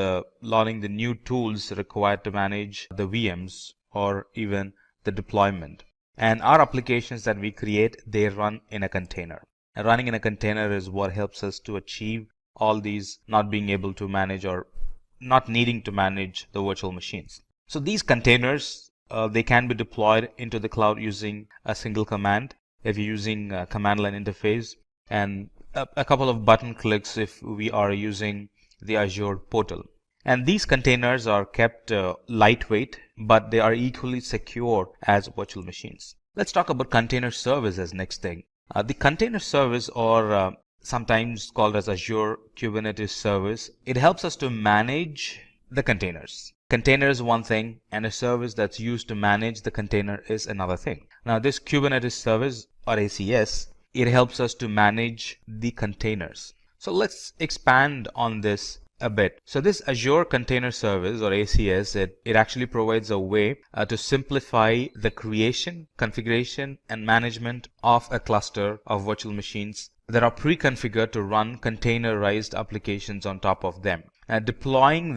learning the new tools required to manage the VMs or even the deployment. And our applications that we create, they run in a container. And running in a container is what helps us to achieve all these, not being able to manage or not needing to manage the virtual machines. So these containers, they can be deployed into the cloud using a single command if you're using a command line interface, and a couple of button clicks if we are using the Azure portal. And these containers are kept lightweight, but they are equally secure as virtual machines. Let's talk about container service as next thing. The container service, or sometimes called as Azure Kubernetes service, it helps us to manage the containers. Container is one thing, and a service that's used to manage the container is another thing. Now this Kubernetes service, or ACS, it helps us to manage the containers. So let's expand on this a bit. So this Azure Container Service, or ACS, it actually provides a way to simplify the creation, configuration, and management of a cluster of virtual machines that are pre-configured to run containerized applications on top of them. Deploying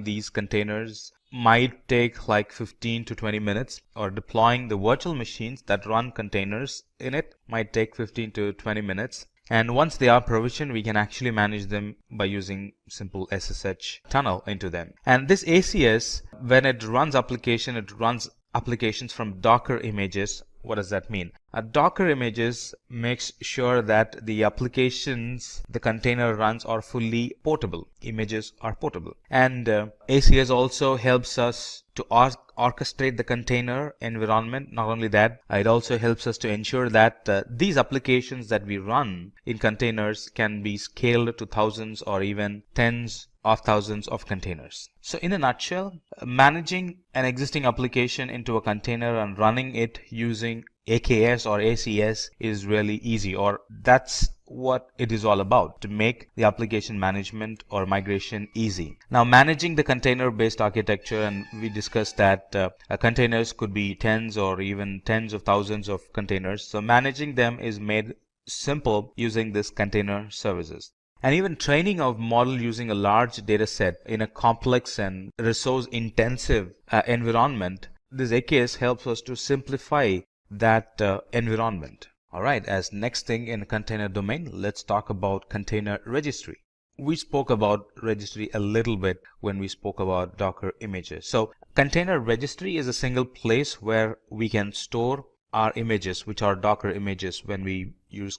these containers might take like 15 to 20 minutes, or deploying the virtual machines that run containers in it might take 15 to 20 minutes. And once they are provisioned, we can actually manage them by using simple SSH tunnel into them. And this ACS, when it runs applications from Docker images. What does that mean? Docker images makes sure that the applications the container runs are fully portable. Images are portable. And ACS also helps us to orchestrate the container environment. Not only that, it also helps us to ensure that these applications that we run in containers can be scaled to thousands or even tens of thousands of containers. So in a nutshell, managing an existing application into a container and running it using AKS or ACS is really easy, or that's what it is all about, to make the application management or migration easy. Now, managing the container-based architecture, and we discussed that containers could be tens or even tens of thousands of containers. So managing them is made simple using this container services. And even training of model using a large data set in a complex and resource intensive environment, this AKS helps us to simplify that environment. All right, as next thing in container domain, let's talk about container registry. We spoke about registry a little bit when we spoke about Docker images. So container registry is a single place where we can store our images, which are Docker images. When we use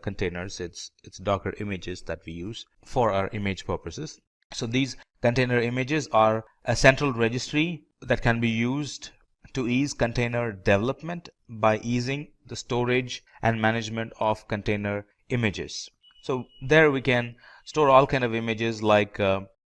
containers, it's Docker images that we use for our image purposes. So these container images are a central registry that can be used to ease container development by easing the storage and management of container images. So there we can store all kind of images like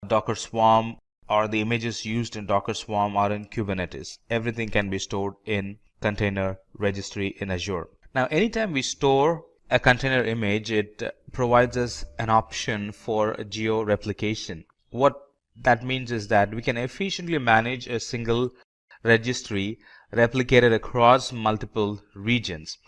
Docker Swarm, or the images used in Docker Swarm are in Kubernetes. Everything can be stored in container registry in Azure. Now, anytime we store a container image, it provides us an option for geo replication. What that means is that we can efficiently manage a single registry replicated across multiple regions.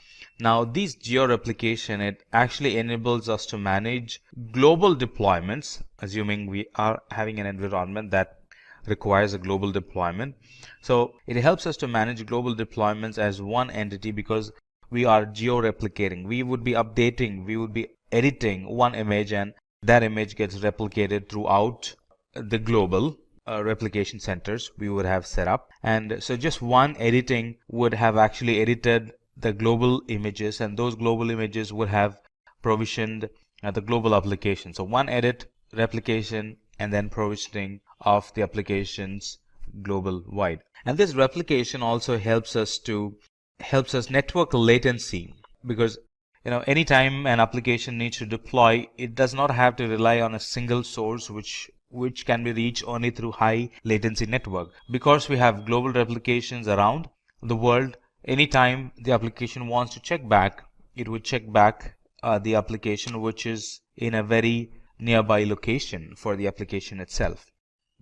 Now, these geo replication, it actually enables us to manage global deployments, assuming we are having an environment that requires a global deployment. So it helps us to manage global deployments as one entity, because we are geo-replicating. We would be updating, we would be editing one image, and that image gets replicated throughout the global replication centers we would have set up. And so just one editing would have actually edited the global images, and those global images would have provisioned the global application. So one edit, replication, and then provisioning of the applications global wide. And this replication also helps us network latency, because anytime an application needs to deploy, it does not have to rely on a single source which can be reached only through high latency network. Because we have global replications around the world, anytime the application wants to check back, it would check back the application which is in a very nearby location for the application itself.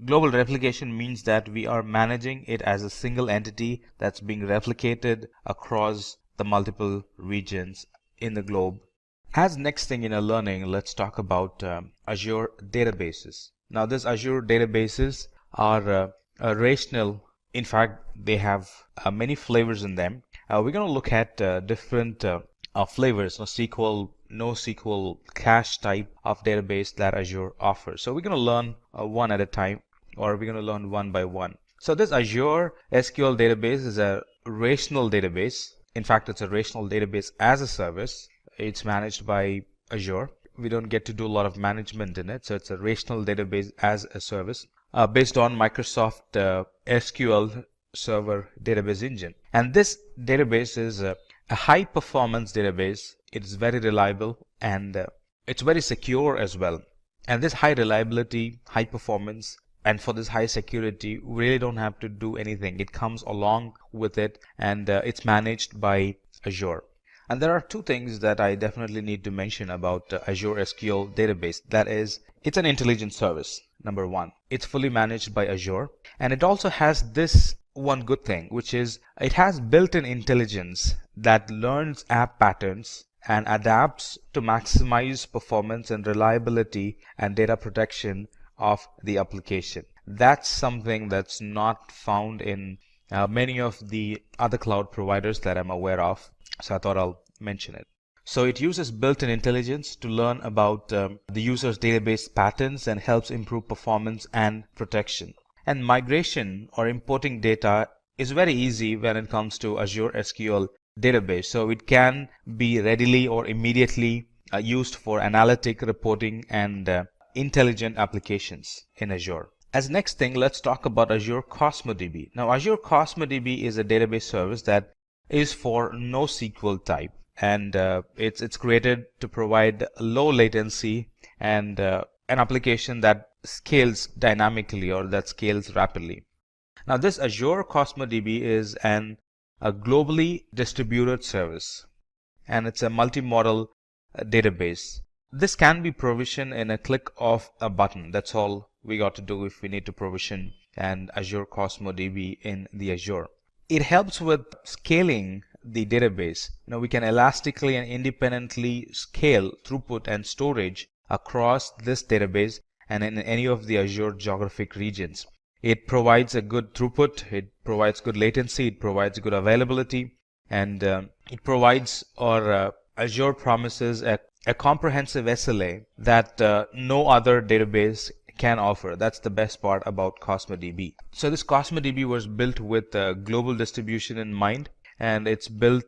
Global replication means that we are managing it as a single entity that's being replicated across the multiple regions in the globe. As next thing in our learning, let's talk about Azure databases. Now, this Azure databases are relational. In fact, they have many flavors in them. We're going to look at different flavors, SQL, NoSQL, cache type of database that Azure offers. So we're going to learn one at a time, or we're going to learn one by one. So this Azure SQL database is a relational database. In fact, it's a relational database as a service. It's managed by Azure. We don't get to do a lot of management in it. So it's a relational database as a service based on Microsoft SQL Server database engine. And this database is a high performance database. It's very reliable, and it's very secure as well. And this high reliability, high performance, and for this high security, we really don't have to do anything. It comes along with it, and it's managed by Azure. And there are two things that I definitely need to mention about Azure SQL database. That is, it's an intelligent service. Number one, it's fully managed by Azure, and it also has this one good thing, which is it has built-in intelligence that learns app patterns and adapts to maximize performance and reliability and data protection of the application. That's something that's not found in many of the other cloud providers that I'm aware of. So I thought I'll mention it. So it uses built-in intelligence to learn about the user's database patterns and helps improve performance and protection. And migration or importing data is very easy when it comes to Azure SQL database. So it can be readily or immediately used for analytic reporting and intelligent applications in Azure. As next thing, let's talk about Azure Cosmos DB. Now, Azure Cosmos DB is a database service that is for NoSQL type, and it's created to provide low latency and an application that scales dynamically or that scales rapidly. Now, this Azure Cosmos DB is a globally distributed service, and it's a multi-model database. This can be provisioned in a click of a button. That's all we got to do if we need to provision an Azure Cosmos DB in the Azure. It helps with scaling the database. We can elastically and independently scale throughput and storage across this database and in any of the Azure geographic regions. It provides a good throughput, it provides good latency, it provides good availability, and it provides, or Azure promises, a comprehensive SLA that no other database can offer. That's the best part about Cosmos DB. So this Cosmos DB was built with global distribution in mind, and it's built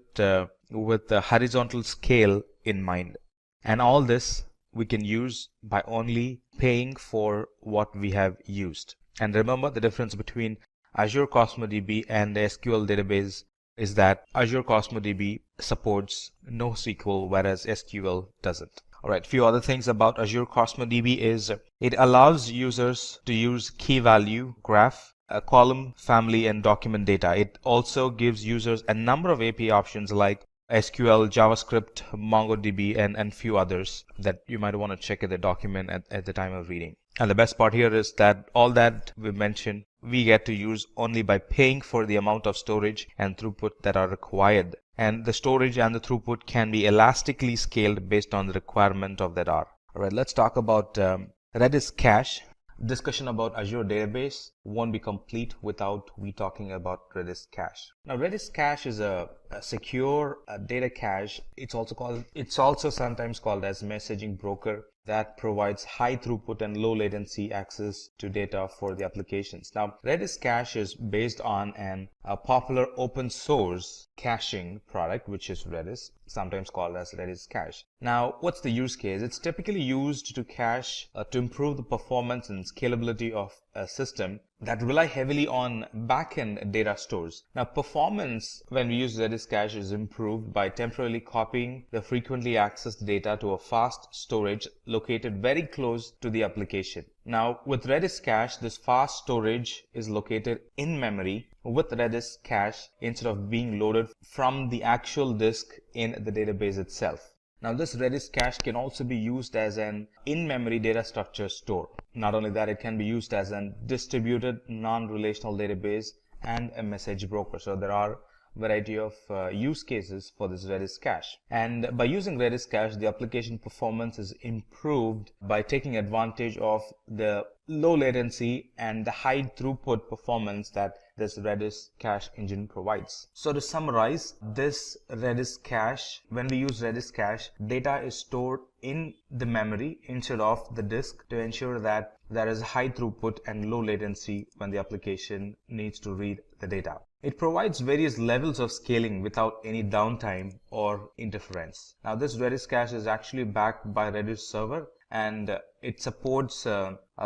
with the horizontal scale in mind. And all this we can use by only paying for what we have used. And remember, the difference between Azure Cosmos DB and the SQL database is that Azure Cosmos DB supports NoSQL, whereas SQL doesn't. Alright, few other things about Azure Cosmos DB is it allows users to use key value, graph, column, family, and document data. It also gives users a number of API options like SQL, JavaScript, MongoDB, and few others that you might want to check in the document at the time of reading. And the best part here is that all that we mentioned, we get to use only by paying for the amount of storage and throughput that are required. And the storage and the throughput can be elastically scaled based on the requirement of that R. Alright, let's talk about Redis Cache. Discussion about Azure database won't be complete without we talking about Redis Cache. Now, Redis Cache is a secure data cache. It's also sometimes called as messaging broker that provides high throughput and low latency access to data for the applications. Now, Redis Cache is based on a popular open source caching product, which is Redis, sometimes called as Redis Cache. Now, what's the use case? It's typically used to cache to improve the performance and scalability of a system that rely heavily on backend data stores. Now, performance when we use Redis Cache is improved by temporarily copying the frequently accessed data to a fast storage located very close to the application. Now, with Redis Cache, this fast storage is located in memory with Redis Cache instead of being loaded from the actual disk in the database itself. Now, this Redis Cache can also be used as an in-memory data structure store. Not only that, it can be used as a distributed non-relational database and a message broker. So there are a variety of use cases for this Redis Cache. And by using Redis Cache, the application performance is improved by taking advantage of the low latency and the high throughput performance that this Redis Cache engine provides. So to summarize, this Redis Cache, when we use Redis Cache, data is stored in the memory instead of the disk to ensure that there is high throughput and low latency when the application needs to read the data. It provides various levels of scaling without any downtime or interference. Now, this Redis Cache is actually backed by Redis server, and it supports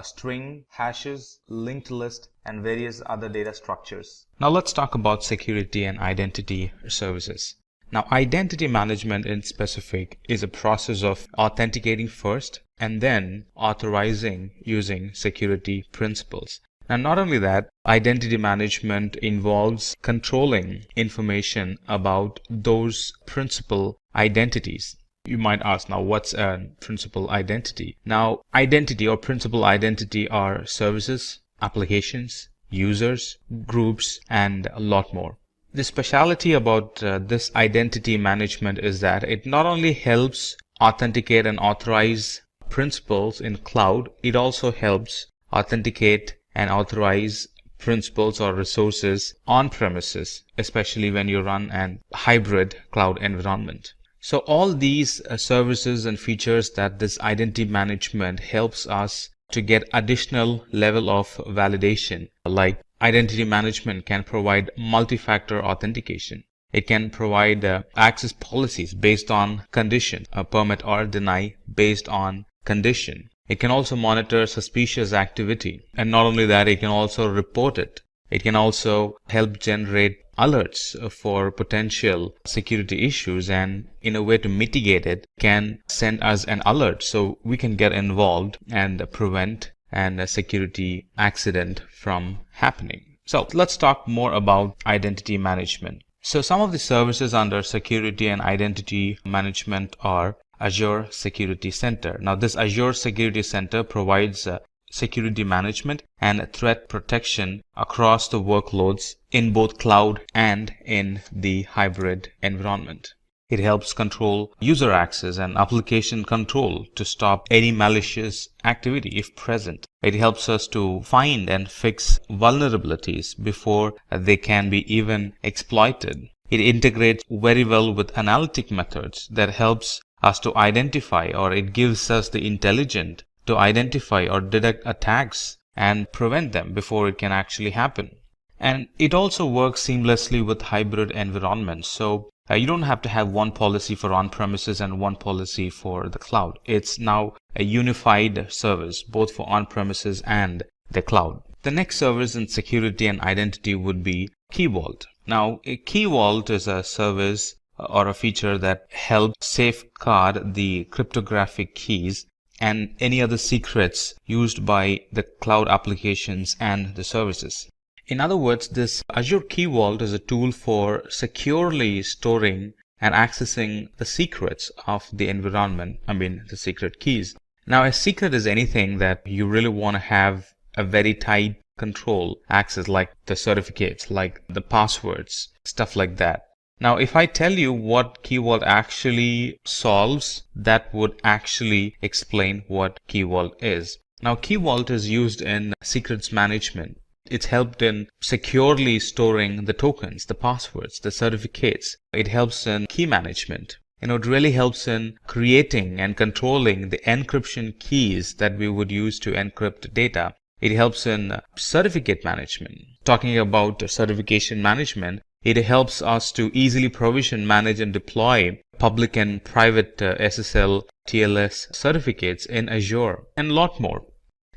string, hashes, linked list, and various other data structures. Now let's talk about security and identity services. Now, identity management in specific is a process of authenticating first and then authorizing using security principles. And not only that, identity management involves controlling information about those principal identities. You might ask, now what's a principal identity? Now, identity or principal identity are services, applications, users, groups, and a lot more. The speciality about this identity management is that it not only helps authenticate and authorize principals in cloud, it also helps authenticate and authorize principals or resources on premises, especially when you run an hybrid cloud environment. So all these services and features that this identity management helps us to get additional level of validation, like identity management can provide multi-factor authentication. It can provide access policies based on condition, permit or deny based on condition. It can also monitor suspicious activity, and not only that, it can also report it. It can also help generate alerts for potential security issues, and in a way to mitigate it, can send us an alert so we can get involved and prevent a security accident from happening. So let's talk more about identity management. So some of the services under security and identity management are Azure Security Center. Now this Azure Security Center provides security management and threat protection across the workloads in both cloud and in the hybrid environment. It helps control user access and application control to stop any malicious activity if present. It helps us to find and fix vulnerabilities before they can be even exploited. It integrates very well with analytic methods that helps us to identify, or it gives us the intelligence to identify or detect attacks and prevent them before it can actually happen. And it also works seamlessly with hybrid environments. So you don't have to have one policy for on-premises and one policy for the cloud. It's now a unified service, both for on-premises and the cloud. The next service in security and identity would be Key Vault. Now, a Key Vault is a service or a feature that helps safeguard the cryptographic keys and any other secrets used by the cloud applications and the services. In other words, this Azure Key Vault is a tool for securely storing and accessing the secrets of the environment, the secret keys. Now, a secret is anything that you really want to have a very tight control access, like the certificates, like the passwords, stuff like that. Now, if I tell you what Key Vault actually solves, that would actually explain what Key Vault is. Now, Key Vault is used in secrets management. It's helped in securely storing the tokens, the passwords, the certificates. It helps in key management. It really helps in creating and controlling the encryption keys that we would use to encrypt data. It helps in certificate management. Talking about certification management, it helps us to easily provision, manage, and deploy public and private SSL, TLS certificates in Azure, and a lot more.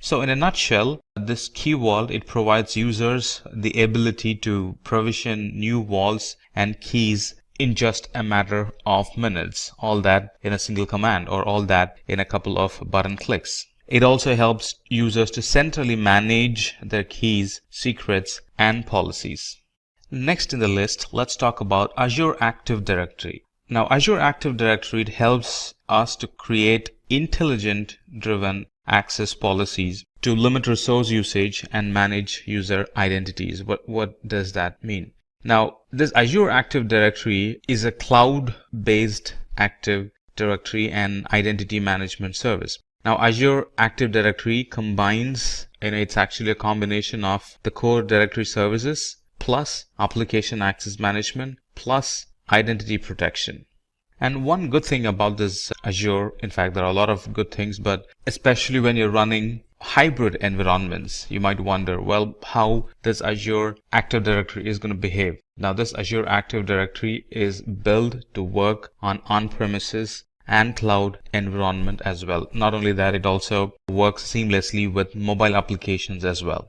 So in a nutshell, this Key Vault, it provides users the ability to provision new vaults and keys in just a matter of minutes, all that in a single command, or all that in a couple of button clicks. It also helps users to centrally manage their keys, secrets, and policies. Next in the list, let's talk about Azure Active Directory. Now, Azure Active Directory, it helps us to create intelligent-driven access policies to limit resource usage and manage user identities. What does that mean? Now, this Azure Active Directory is a cloud-based Active Directory and identity management service. Now, Azure Active Directory combines, it's actually a combination of the core directory services plus application access management plus identity protection. And one good thing about this Azure, in fact, there are a lot of good things, but especially when you're running hybrid environments, you might wonder, well, how this Azure Active Directory is going to behave. Now, this Azure Active Directory is built to work on-premises and cloud environment as well. Not only that, it also works seamlessly with mobile applications as well.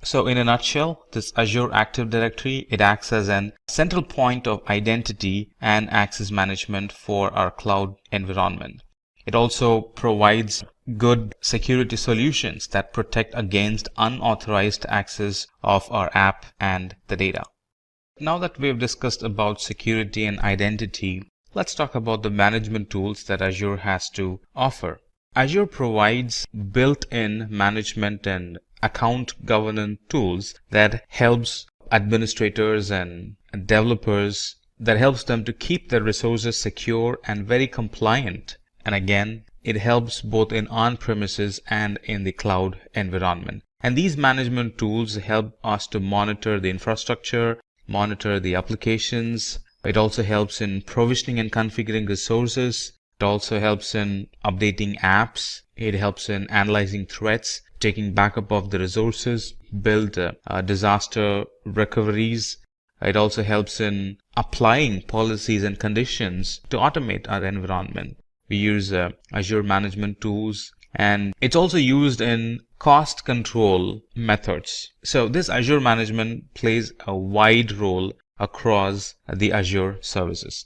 So in a nutshell, this Azure Active Directory, it acts as an central point of identity and access management for our cloud environment. It also provides good security solutions that protect against unauthorized access of our app and the data. Now that we've discussed about security and identity, let's talk about the management tools that Azure has to offer. Azure provides built-in management and account governance tools that helps administrators and developers, that helps them to keep their resources secure and very compliant. And again, it helps both in on-premises and in the cloud environment. And these management tools help us to monitor the infrastructure, monitor the applications. It also helps in provisioning and configuring resources. It also helps in updating apps. It helps in analyzing threats, taking backup of the resources, build disaster recoveries. It also helps in applying policies and conditions to automate our environment. We use Azure management tools, and it's also used in cost control methods. So this Azure management plays a wide role across the Azure services.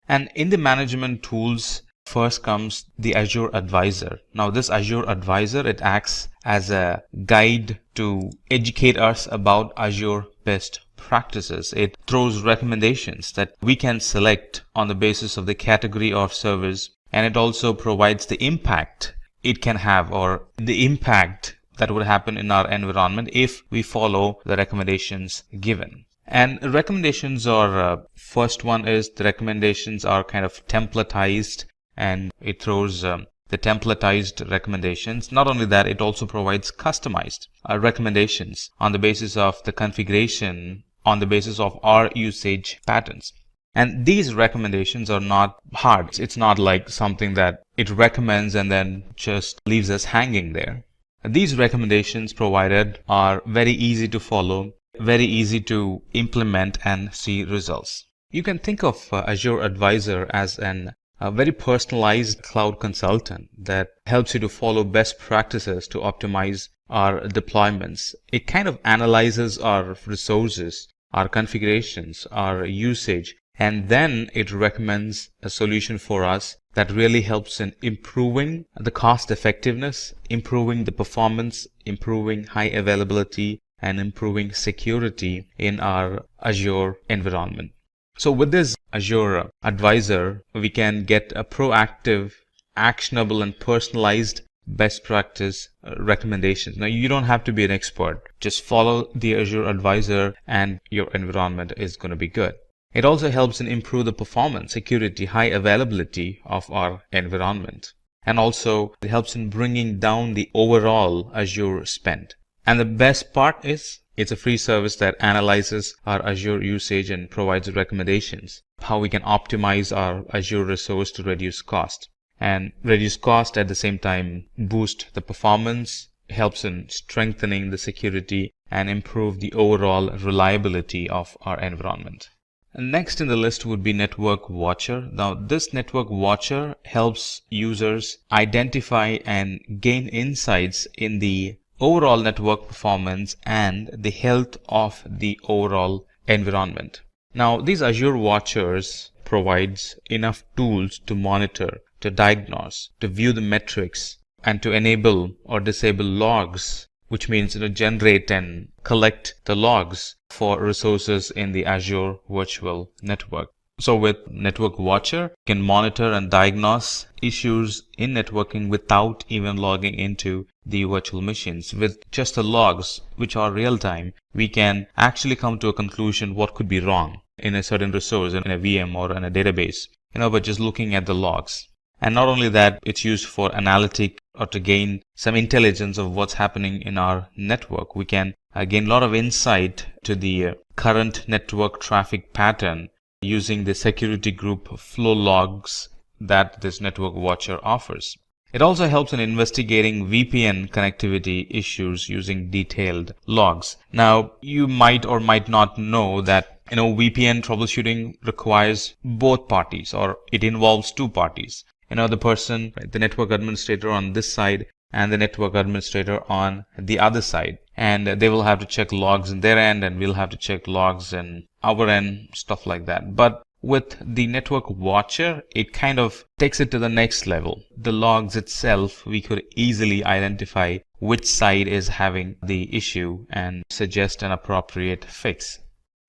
And in the management tools, first comes the Azure Advisor. Now this Azure Advisor, it acts as a guide to educate us about Azure best practices. It throws recommendations that we can select on the basis of the category of service, and it also provides the impact it can have, or the impact that would happen in our environment if we follow the recommendations given. And recommendations are, first one is the recommendations are kind of templatized, and it throws the templatized recommendations. Not only that, it also provides customized recommendations on the basis of the configuration, on the basis of our usage patterns. And these recommendations are not hard. It's not like something that it recommends and then just leaves us hanging there. These recommendations provided are very easy to follow, very easy to implement and see results. You can think of Azure Advisor as a very personalized cloud consultant that helps you to follow best practices to optimize our deployments. It kind of analyzes our resources, our configurations, our usage, and then it recommends a solution for us that really helps in improving the cost effectiveness, improving the performance, improving high availability, and improving security in our Azure environment. So with this Azure Advisor, we can get a proactive, actionable, and personalized best practice recommendations. Now, you don't have to be an expert. Just follow the Azure Advisor and your environment is going to be good. It also helps in improve the performance, security, high availability of our environment. And also it helps in bringing down the overall Azure spend. And the best part is it's a free service that analyzes our Azure usage and provides recommendations, how we can optimize our Azure resource to reduce cost. And reduce cost at the same time boost the performance, helps in strengthening the security and improve the overall reliability of our environment. And next in the list would be Network Watcher. Now this Network Watcher helps users identify and gain insights in the overall network performance and the health of the overall environment. Now these Azure Watchers provides enough tools to monitor, to diagnose, to view the metrics, and to enable or disable logs, which means generate and collect the logs for resources in the Azure Virtual Network. So with Network Watcher, you can monitor and diagnose issues in networking without even logging into the virtual machines. With just the logs, which are real-time, we can actually come to a conclusion what could be wrong in a certain resource, in a VM or in a database, by just looking at the logs. And not only that, it's used for analytic or to gain some intelligence of what's happening in our network. We can gain a lot of insight to the current network traffic pattern using the security group flow logs that this Network Watcher offers. It also helps in investigating VPN connectivity issues using detailed logs. Now, you might or might not know that VPN troubleshooting requires both parties, or it involves two parties. The person, the network administrator on this side and the network administrator on the other side. And they will have to check logs in their end and we'll have to check logs in our end, stuff like that. But With the network watcher, it kind of takes it to the next level. The logs itself, we could easily identify which side is having the issue and suggest an appropriate fix.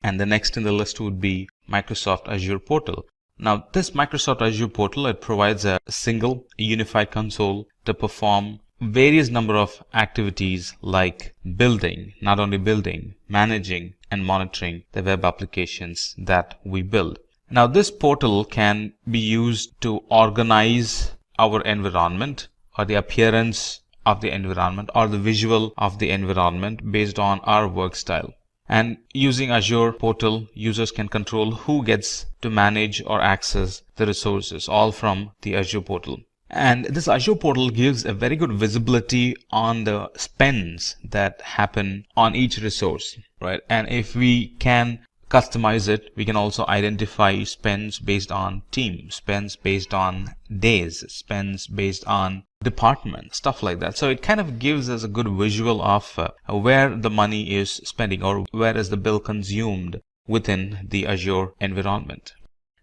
And the next in the list would be Microsoft Azure Portal. Now, this Microsoft Azure Portal, it provides a single unified console to perform various number of activities like building, not only building, managing and monitoring the web applications that we build. Now, this portal can be used to organize our environment or the appearance of the environment or the visual of the environment based on our work style. And using Azure Portal, users can control who gets to manage or access the resources, all from the Azure Portal. And this Azure Portal gives a very good visibility on the spends that happen on each resource, right? And if we can customize it, we can also identify spends based on team, spends based on days, spends based on department, stuff like that. So it kind of gives us a good visual of where the money is spending or where is the bill consumed within the Azure environment.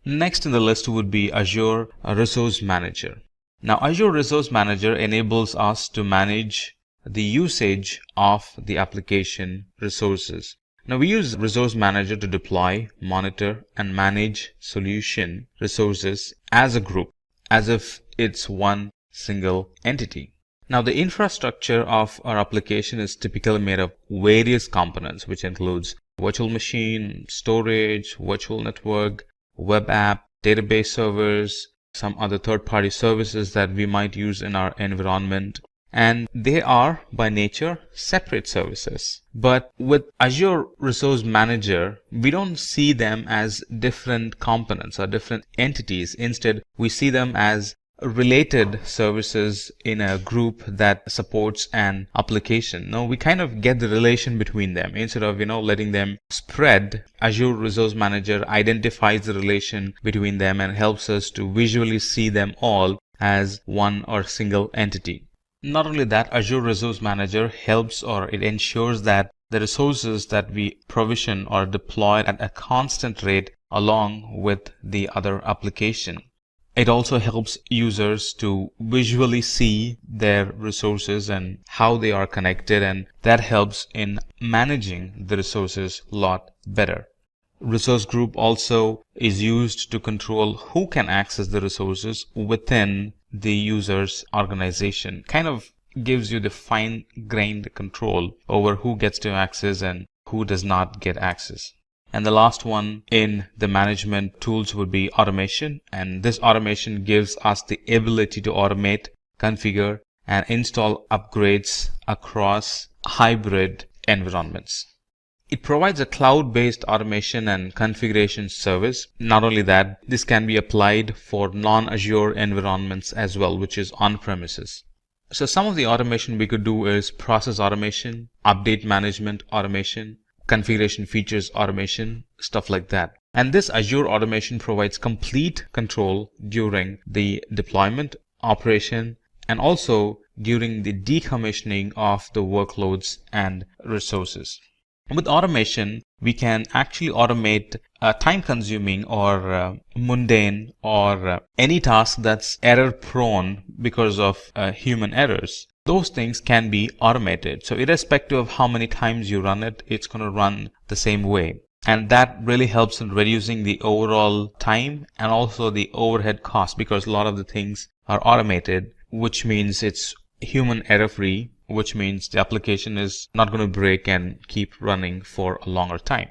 Next in the list would be Azure Resource Manager. Now, Azure Resource Manager enables us to manage the usage of the application resources. Now, we use Resource Manager to deploy, monitor, and manage solution resources as a group, as if it's one single entity. Now, the infrastructure of our application is typically made of various components, which includes virtual machine, storage, virtual network, web app, database servers, some other third-party services that we might use in our environment. And they are by nature separate services. But with Azure Resource Manager, we don't see them as different components or different entities. Instead, we see them as related services in a group that supports an application. Now, we kind of get the relation between them. Instead of, letting them spread, Azure Resource Manager identifies the relation between them and helps us to visually see them all as one or single entity. Not only that, Azure Resource Manager helps or it ensures that the resources that we provision are deployed at a constant rate along with the other application. It also helps users to visually see their resources and how they are connected, and that helps in managing the resources a lot better. Resource group also is used to control who can access the resources within the user's organization. Kind of gives you the fine-grained control over who gets to access and who does not get access. And the last one in the management tools would be automation. And this automation gives us the ability to automate, configure, and install upgrades across hybrid environments. It provides a cloud-based automation and configuration service. Not only that, this can be applied for non-Azure environments as well, which is on-premises. So some of the automation we could do is process automation, update management automation, configuration features automation, stuff like that. And this Azure automation provides complete control during the deployment, operation, and also during the decommissioning of the workloads and resources. With automation, we can actually automate time-consuming or mundane or any task that's error-prone because of human errors. Those things can be automated. So irrespective of how many times you run it, it's going to run the same way. And that really helps in reducing the overall time and also the overhead cost, because a lot of the things are automated, which means it's human error-free, which means the application is not going to break and keep running for a longer time.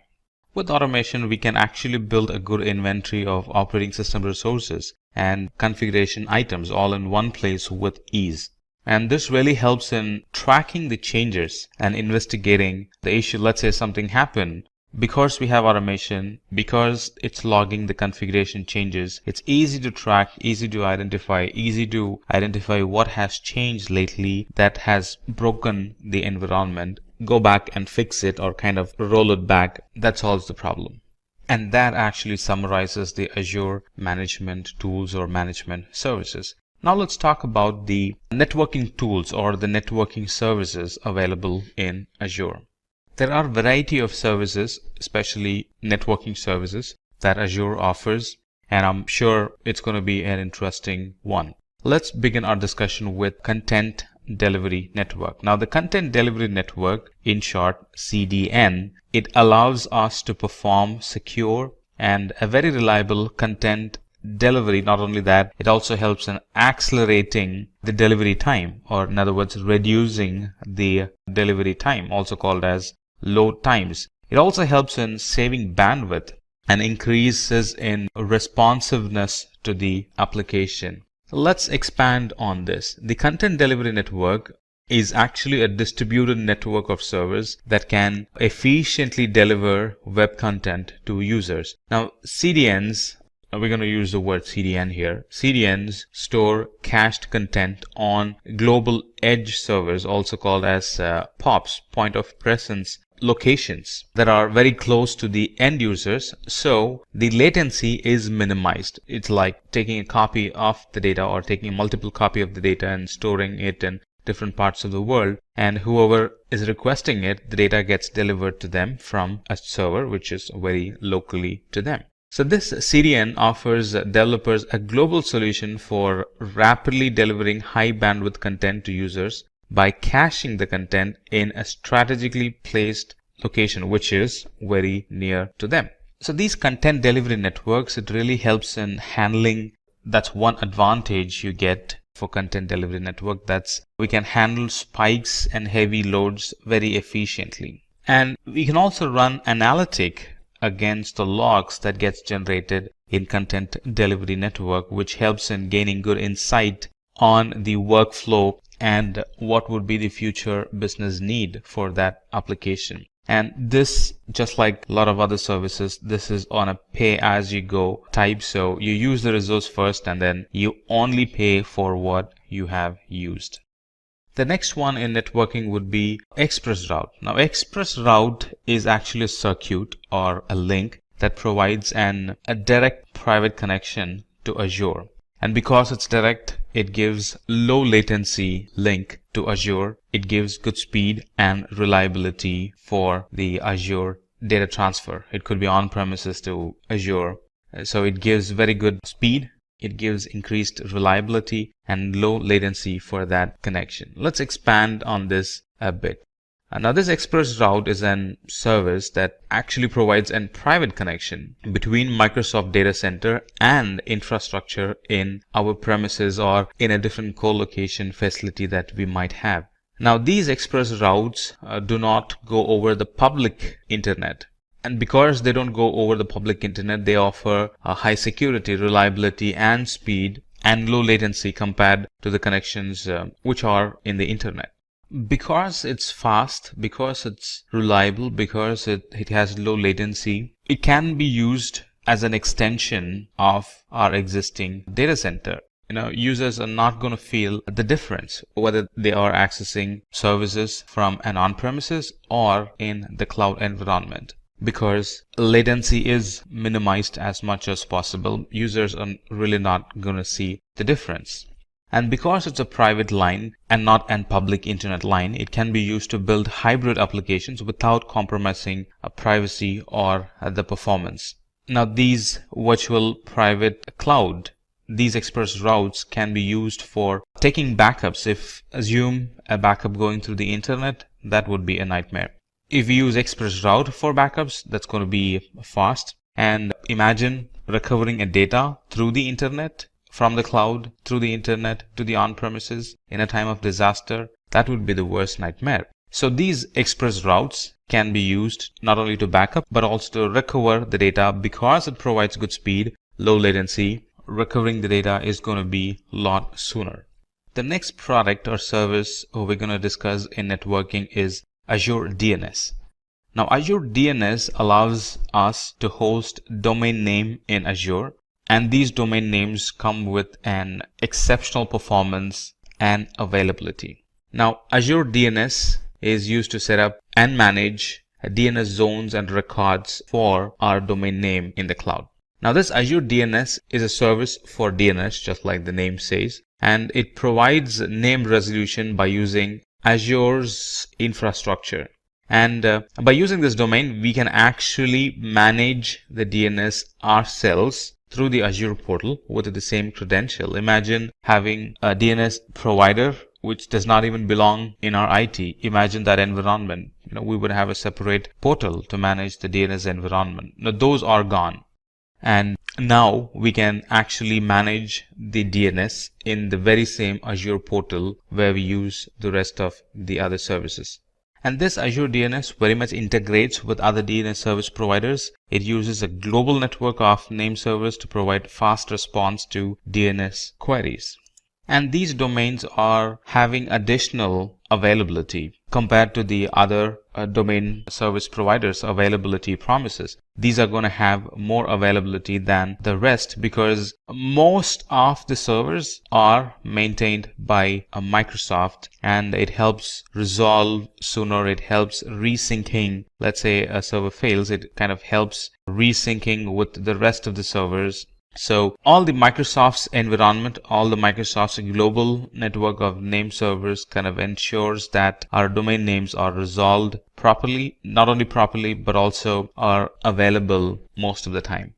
With automation, we can actually build a good inventory of operating system resources and configuration items all in one place with ease. And this really helps in tracking the changes and investigating the issue. Let's say something happened. Because we have automation, because it's logging the configuration changes, it's easy to track, easy to identify what has changed lately that has broken the environment, go back and fix it or kind of roll it back. That solves the problem. And that actually summarizes the Azure management tools or management services. Now let's talk about the networking tools or the networking services available in Azure. There are a variety of services, especially networking services, that Azure offers, and I'm sure it's going to be an interesting one. Let's begin our discussion with Content Delivery Network. Now, the Content Delivery Network, in short CDN, it allows us to perform secure and a very reliable content delivery. Not only that, it also helps in accelerating the delivery time, or in other words, reducing the delivery time, also called as load times. It also helps in saving bandwidth and increases in responsiveness to the application. Let's expand on this. The Content Delivery Network is actually a distributed network of servers that can efficiently deliver web content to users. Now, CDNs, we're going to use the word CDN here. CDNs store cached content on global edge servers, also called as POPs, point of presence locations, that are very close to the end users, so the latency is minimized. It's like taking a copy of the data or taking a multiple copy of the data and storing it in different parts of the world, and whoever is requesting it, the data gets delivered to them from a server which is very locally to them. So this CDN offers developers a global solution for rapidly delivering high bandwidth content to users by caching the content in a strategically placed location which is very near to them. So these content delivery networks, it really helps in handling. That's one advantage you get for content delivery network, that's we can handle spikes and heavy loads very efficiently. And we can also run analytic against the logs that gets generated in content delivery network, which helps in gaining good insight on the workflow and what would be the future business need for that application. And this, just like a lot of other services, this is on a pay as you go type. So you use the resource first and then you only pay for what you have used. The next one in networking would be ExpressRoute. Now, ExpressRoute is actually a circuit or a link that provides a direct private connection to Azure. And because it's direct, it gives low latency link to Azure. It gives good speed and reliability for the Azure data transfer. It could be on-premises to Azure. So it gives very good speed. It gives increased reliability and low latency for that connection. Let's expand on this a bit. Now, this ExpressRoute is a service that actually provides a private connection between Microsoft data center and infrastructure in our premises or in a different co-location facility that we might have. Now, these ExpressRoutes do not go over the public internet. And because they don't go over the public internet, they offer a high security, reliability, and speed and low latency compared to the connections which are in the internet. Because it's fast, because it's reliable, because it has low latency, it can be used as an extension of our existing data center. Users are not going to feel the difference whether they are accessing services from an on-premises or in the cloud environment, because latency is minimized as much as possible. Users are really not going to see the difference. And because it's a private line and not a public internet line, it can be used to build hybrid applications without compromising privacy or the performance. Now, these virtual private cloud, these ExpressRoutes can be used for taking backups. If assume a backup going through the internet, that would be a nightmare. If you use ExpressRoute for backups, that's going to be fast. And imagine recovering a data through the internet, from the cloud, through the internet, to the on-premises in a time of disaster. That would be the worst nightmare. So these ExpressRoutes can be used not only to backup, but also to recover the data. Because it provides good speed, low latency, recovering the data is going to be a lot sooner. The next product or service we're going to discuss in networking is Azure DNS. Now, Azure DNS allows us to host domain name in Azure, and these domain names come with an exceptional performance and availability. Now, Azure DNS is used to set up and manage DNS zones and records for our domain name in the cloud. Now, this Azure DNS is a service for DNS, just like the name says, and it provides name resolution by using Azure's infrastructure. And by using this domain, we can actually manage the DNS ourselves through the Azure portal with the same credential. Imagine having a DNS provider which does not even belong in our IT. Imagine that environment. We would have a separate portal to manage the DNS environment. Now, those are gone. And now we can actually manage the DNS in the very same Azure portal where we use the rest of the other services. And this Azure DNS very much integrates with other DNS service providers. It uses a global network of name servers to provide fast response to DNS queries. And these domains are having additional availability compared to the other domain service providers' availability promises. These are going to have more availability than the rest because most of the servers are maintained by Microsoft, and it helps resolve sooner. It helps resyncing. Let's say a server fails, it kind of helps resyncing with the rest of the servers. So all the Microsoft's environment, all the Microsoft's global network of name servers kind of ensures that our domain names are resolved properly, not only properly, but also are available most of the time.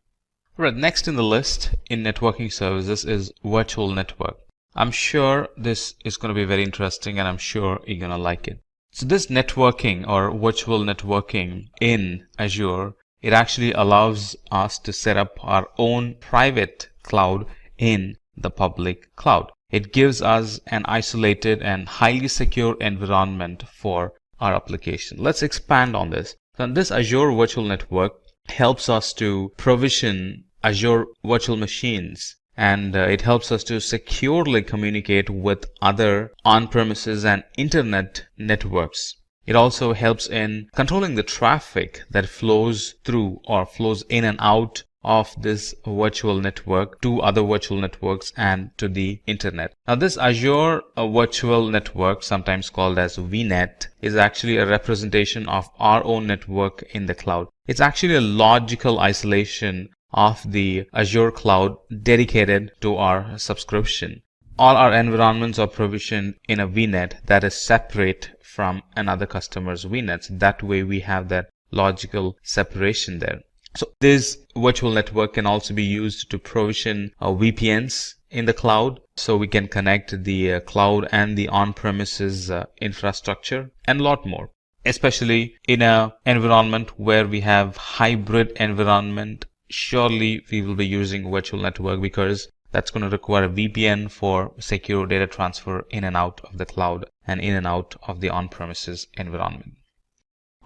Right, next in the list in networking services is virtual network. I'm sure this is going to be very interesting and I'm sure you're going to like it. So this networking or virtual networking in Azure, it actually allows us to set up our own private cloud in the public cloud. It gives us an isolated and highly secure environment for our application. Let's expand on this. So this Azure Virtual Network helps us to provision Azure virtual machines, and it helps us to securely communicate with other on-premises and internet networks. It also helps in controlling the traffic that flows through or flows in and out of this virtual network to other virtual networks and to the internet. Now this Azure virtual network, sometimes called as VNet, is actually a representation of our own network in the cloud. It's actually a logical isolation of the Azure cloud dedicated to our subscription. All our environments are provisioned in a VNet that is separate from another customer's VNets. That way we have that logical separation there. So this virtual network can also be used to provision VPNs in the cloud, so we can connect the cloud and the on-premises infrastructure and a lot more, especially in an environment where we have hybrid environment. Surely we will be using virtual network because that's going to require a VPN for secure data transfer in and out of the cloud and in and out of the on-premises environment.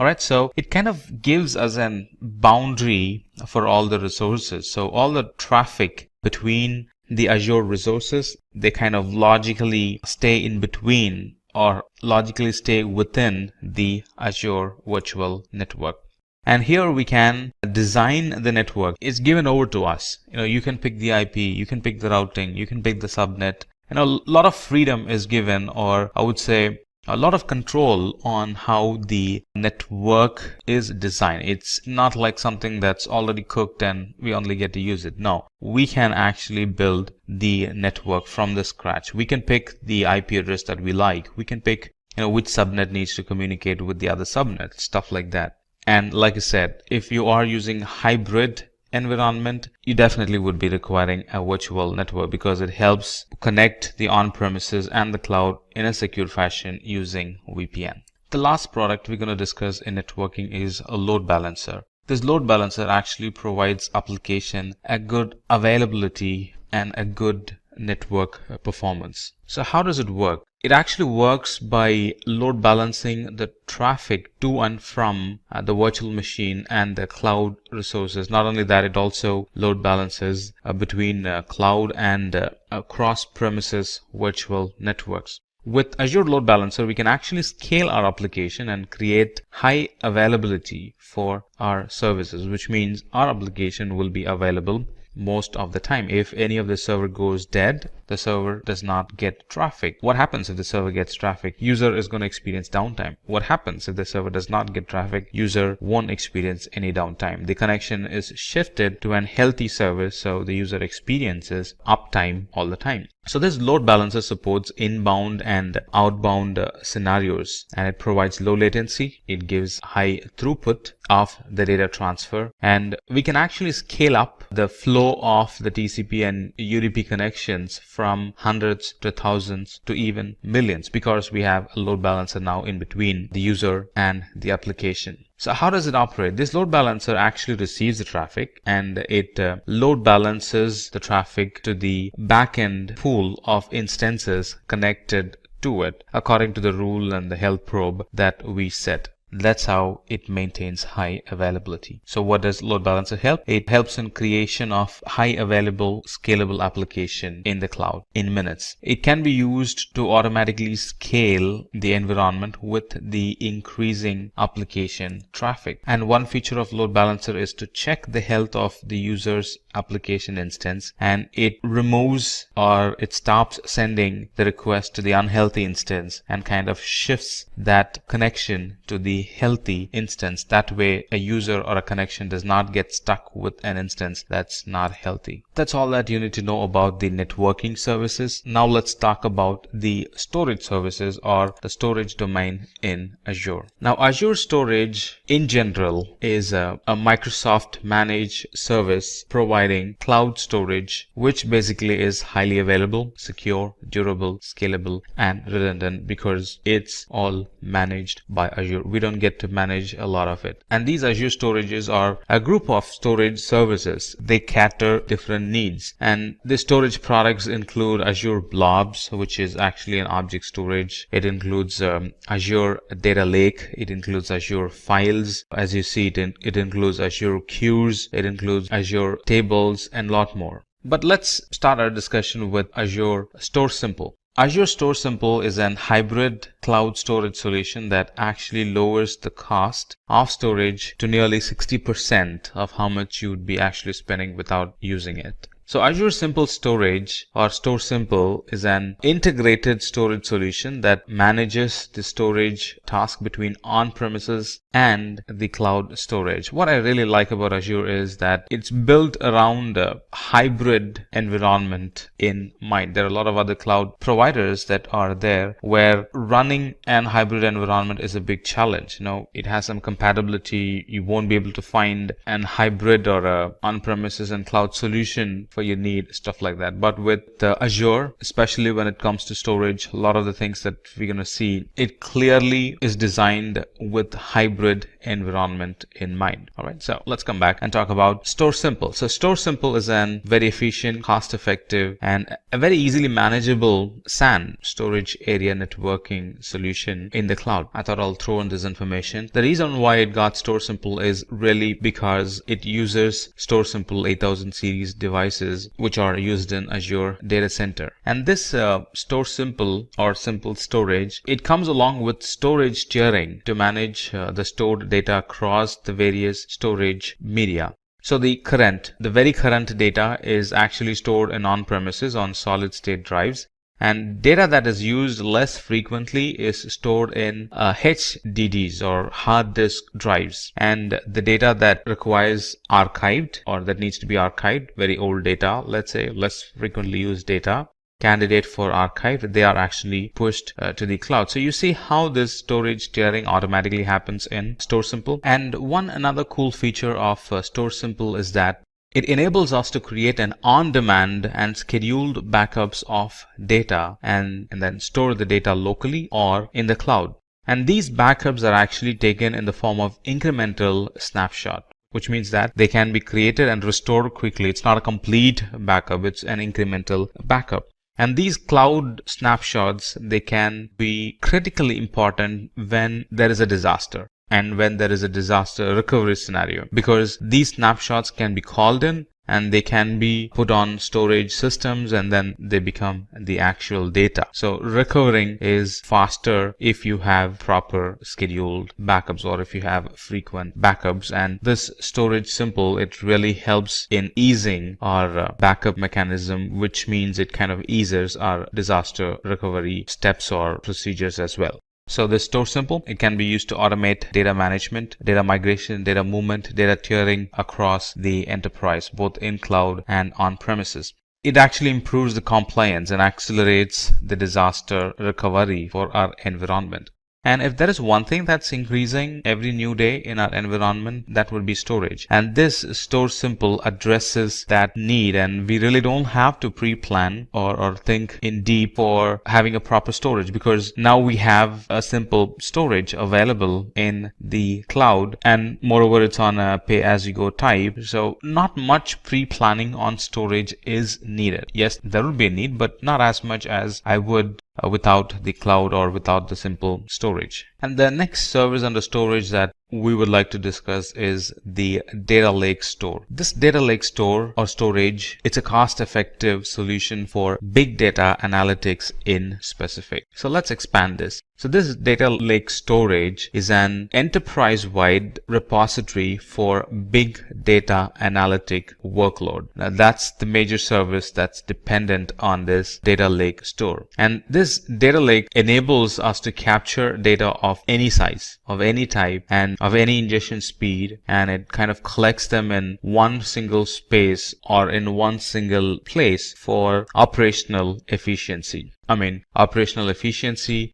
Alright, so it kind of gives us a boundary for all the resources. So all the traffic between the Azure resources, they kind of logically stay in between or logically stay within the Azure virtual network. And here we can design the network. It's given over to us. You can pick the IP, you can pick the routing, you can pick the subnet. A lot of freedom is given, or I would say a lot of control on how the network is designed. It's not like something that's already cooked and we only get to use it. No, we can actually build the network from the scratch. We can pick the IP address that we like. We can pick which subnet needs to communicate with the other subnet, stuff like that. And like I said, if you are using hybrid environment, you definitely would be requiring a virtual network because it helps connect the on-premises and the cloud in a secure fashion using VPN. The last product we're going to discuss in networking is a load balancer. This load balancer actually provides application a good availability and a good network performance. So how does it work? It actually works by load balancing the traffic to and from the virtual machine and the cloud resources. Not only that, it also load balances between cloud and cross-premises virtual networks. With Azure Load Balancer, we can actually scale our application and create high availability for our services, which means our application will be available most of the time. If any of the server goes dead, the server does not get traffic. What happens if the server gets traffic? User is going to experience downtime. What happens if the server does not get traffic? User won't experience any downtime. The connection is shifted to an healthy service, so the user experiences uptime all the time. So this load balancer supports inbound and outbound scenarios, and it provides low latency. It gives high throughput of the data transfer, and we can actually scale up the flow of the TCP and UDP connections from hundreds to thousands to even millions, because we have a load balancer now in between the user and the application. So how does it operate? This load balancer actually receives the traffic, and it load balances the traffic to the backend pool of instances connected to it according to the rule and the health probe that we set. That's how it maintains high availability. So what does load balancer help? It helps in creation of high available scalable application in the cloud in minutes. It can be used to automatically scale the environment with the increasing application traffic. And one feature of load balancer is to check the health of the user's application instance, and it removes or it stops sending the request to the unhealthy instance and kind of shifts that connection to the healthy instance. That way a user or a connection does not get stuck with an instance that's not healthy. That's all that you need to know about the networking services. Now let's talk about the storage services or the storage domain in Azure. Now Azure Storage in general is a Microsoft managed service providing cloud storage, which basically is highly available, secure, durable, scalable, and redundant, because it's all managed by Azure. We don't get to manage a lot of it. And these Azure storages are a group of storage services. They cater different needs, and the storage products include Azure Blobs, which is actually an object storage. It includes Azure Data Lake. It includes Azure Files. As you see, it includes Azure Queues. It includes Azure Tables and a lot more. But let's start our discussion with Azure Store Simple. Azure Store Simple is an hybrid cloud storage solution that actually lowers the cost of storage to nearly 60% of how much you would be actually spending without using it. So Azure Simple Storage or Store Simple is an integrated storage solution that manages the storage task between on-premises and the cloud storage. What I really like about Azure is that it's built around a hybrid environment in mind. There are a lot of other cloud providers that are there where running an hybrid environment is a big challenge. You know, it has some compatibility. You won't be able to find an hybrid or a on-premises and cloud solution for your need, stuff like that. But with Azure, especially when it comes to storage, a lot of the things that we're going to see, it clearly is designed with hybrid environment in mind. All right, so let's come back and talk about Store Simple. So Store Simple is a very efficient, cost-effective, and a very easily manageable SAN, storage area networking solution in the cloud. I thought I'll throw in this information. The reason why it got Store Simple is really because it uses Store Simple 8000 series devices which are used in Azure Data Center. And this Store Simple or Simple Storage, it comes along with storage tiering to manage the stored data across the various storage media. So the very current data is actually stored in on-premises on solid state drives, and data that is used less frequently is stored in HDDs or hard disk drives. And the data that requires archived or that needs to be archived, very old data, let's say less frequently used data, candidate for archive, they are actually pushed to the cloud. So you see how this storage tiering automatically happens in Store Simple. And another cool feature of Store Simple is that it enables us to create an on-demand and scheduled backups of data and then store the data locally or in the cloud. And these backups are actually taken in the form of incremental snapshot, which means that they can be created and restored quickly. It's not a complete backup, it's an incremental backup. And these cloud snapshots, they can be critically important when there is a disaster and when there is a disaster recovery scenario, because these snapshots can be called in and they can be put on storage systems and then they become the actual data. So recovering is faster if you have proper scheduled backups or if you have frequent backups. And this Storage Simple, it really helps in easing our backup mechanism, which means it kind of eases our disaster recovery steps or procedures as well. So this Store Simple, it can be used to automate data management, data migration, data movement, data tiering across the enterprise, both in cloud and on premises. it actually improves the compliance and accelerates the disaster recovery for our environment. And if there is one thing that's increasing every new day in our environment, that would be storage. And this Store Simple addresses that need, and we really don't have to pre-plan or think in deep for having a proper storage, because now we have a simple storage available in the cloud, and moreover it's on a pay-as-you-go type. So not much pre-planning on storage is needed. Yes, there will be a need, but not as much as I would without the cloud or without the simple storage. And the next service under storage that we would like to discuss is the data lake store. This data lake store or storage, it's a cost-effective solution for big data analytics in specific. So let's expand this. So this data lake storage is an enterprise-wide repository for big data analytic workload. Now that's the major service that's dependent on this data lake store. And this data lake enables us to capture data of any size, of any type, and of any ingestion speed, and it kind of collects them in one single space or in one single place for operational efficiency.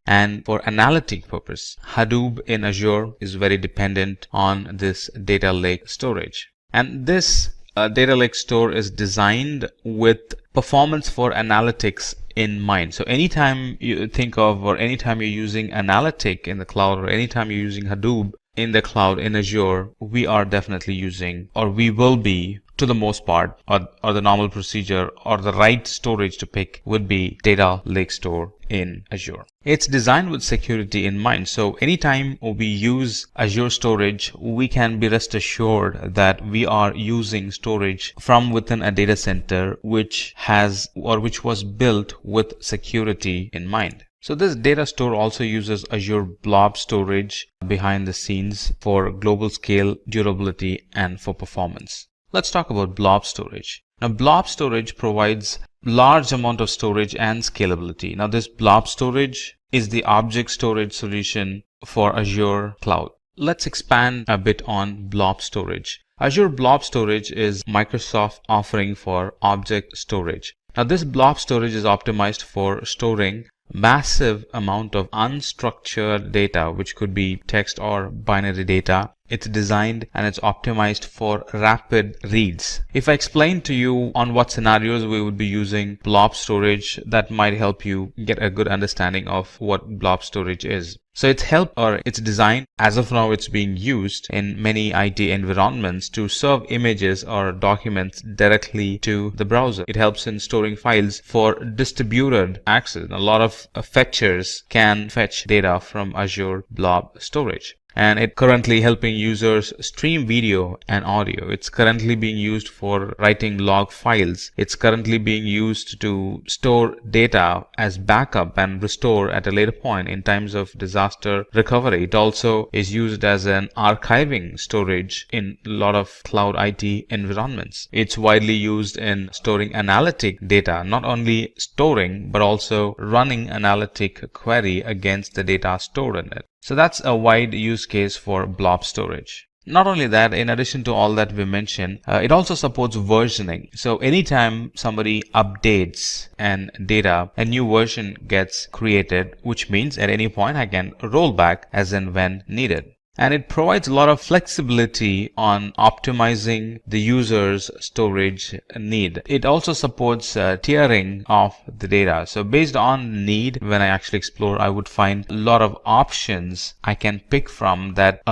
And for analytic purpose. Hadoop in Azure is very dependent on this data lake storage. And this data lake store is designed with performance for analytics in mind. So anytime you think of, or anytime you're using analytic in the cloud, or anytime you're using Hadoop in the cloud in Azure, we are definitely using, or we will be to the most part, or the normal procedure, or the right storage to pick would be data lake store in Azure. It's designed with security in mind. So anytime we use Azure storage, we can be rest assured that we are using storage from within a data center which was built with security in mind. So this data store also uses Azure Blob storage behind the scenes for global scale, durability, and for performance. Let's talk about blob storage. Now, blob storage provides large amount of storage and scalability. Now, this blob storage is the object storage solution for Azure Cloud. Let's expand a bit on blob storage. Azure Blob Storage is Microsoft offering for object storage. Now, this blob storage is optimized for storing massive amount of unstructured data, which could be text or binary data. It's designed and it's optimized for rapid reads. If I explain to you on what scenarios we would be using blob storage, that might help you get a good understanding of what blob storage is. So it's designed, as of now it's being used in many IT environments to serve images or documents directly to the browser. It helps in storing files for distributed access. A lot of fetchers can fetch data from Azure Blob Storage. And it's currently helping users stream video and audio. It's currently being used for writing log files. It's currently being used to store data as backup and restore at a later point in times of disaster recovery. It also is used as an archiving storage in a lot of cloud IT environments. It's widely used in storing analytic data, not only storing but also running analytic query against the data stored in it. So that's a wide use case for blob storage. Not only that, in addition to all that we mentioned, it also supports versioning. So anytime somebody updates an data, a new version gets created, which means at any point I can roll back as and when needed. And it provides a lot of flexibility on optimizing the user's storage need. It also supports tiering of the data. So based on need, when I actually explore, I would find a lot of options I can pick from that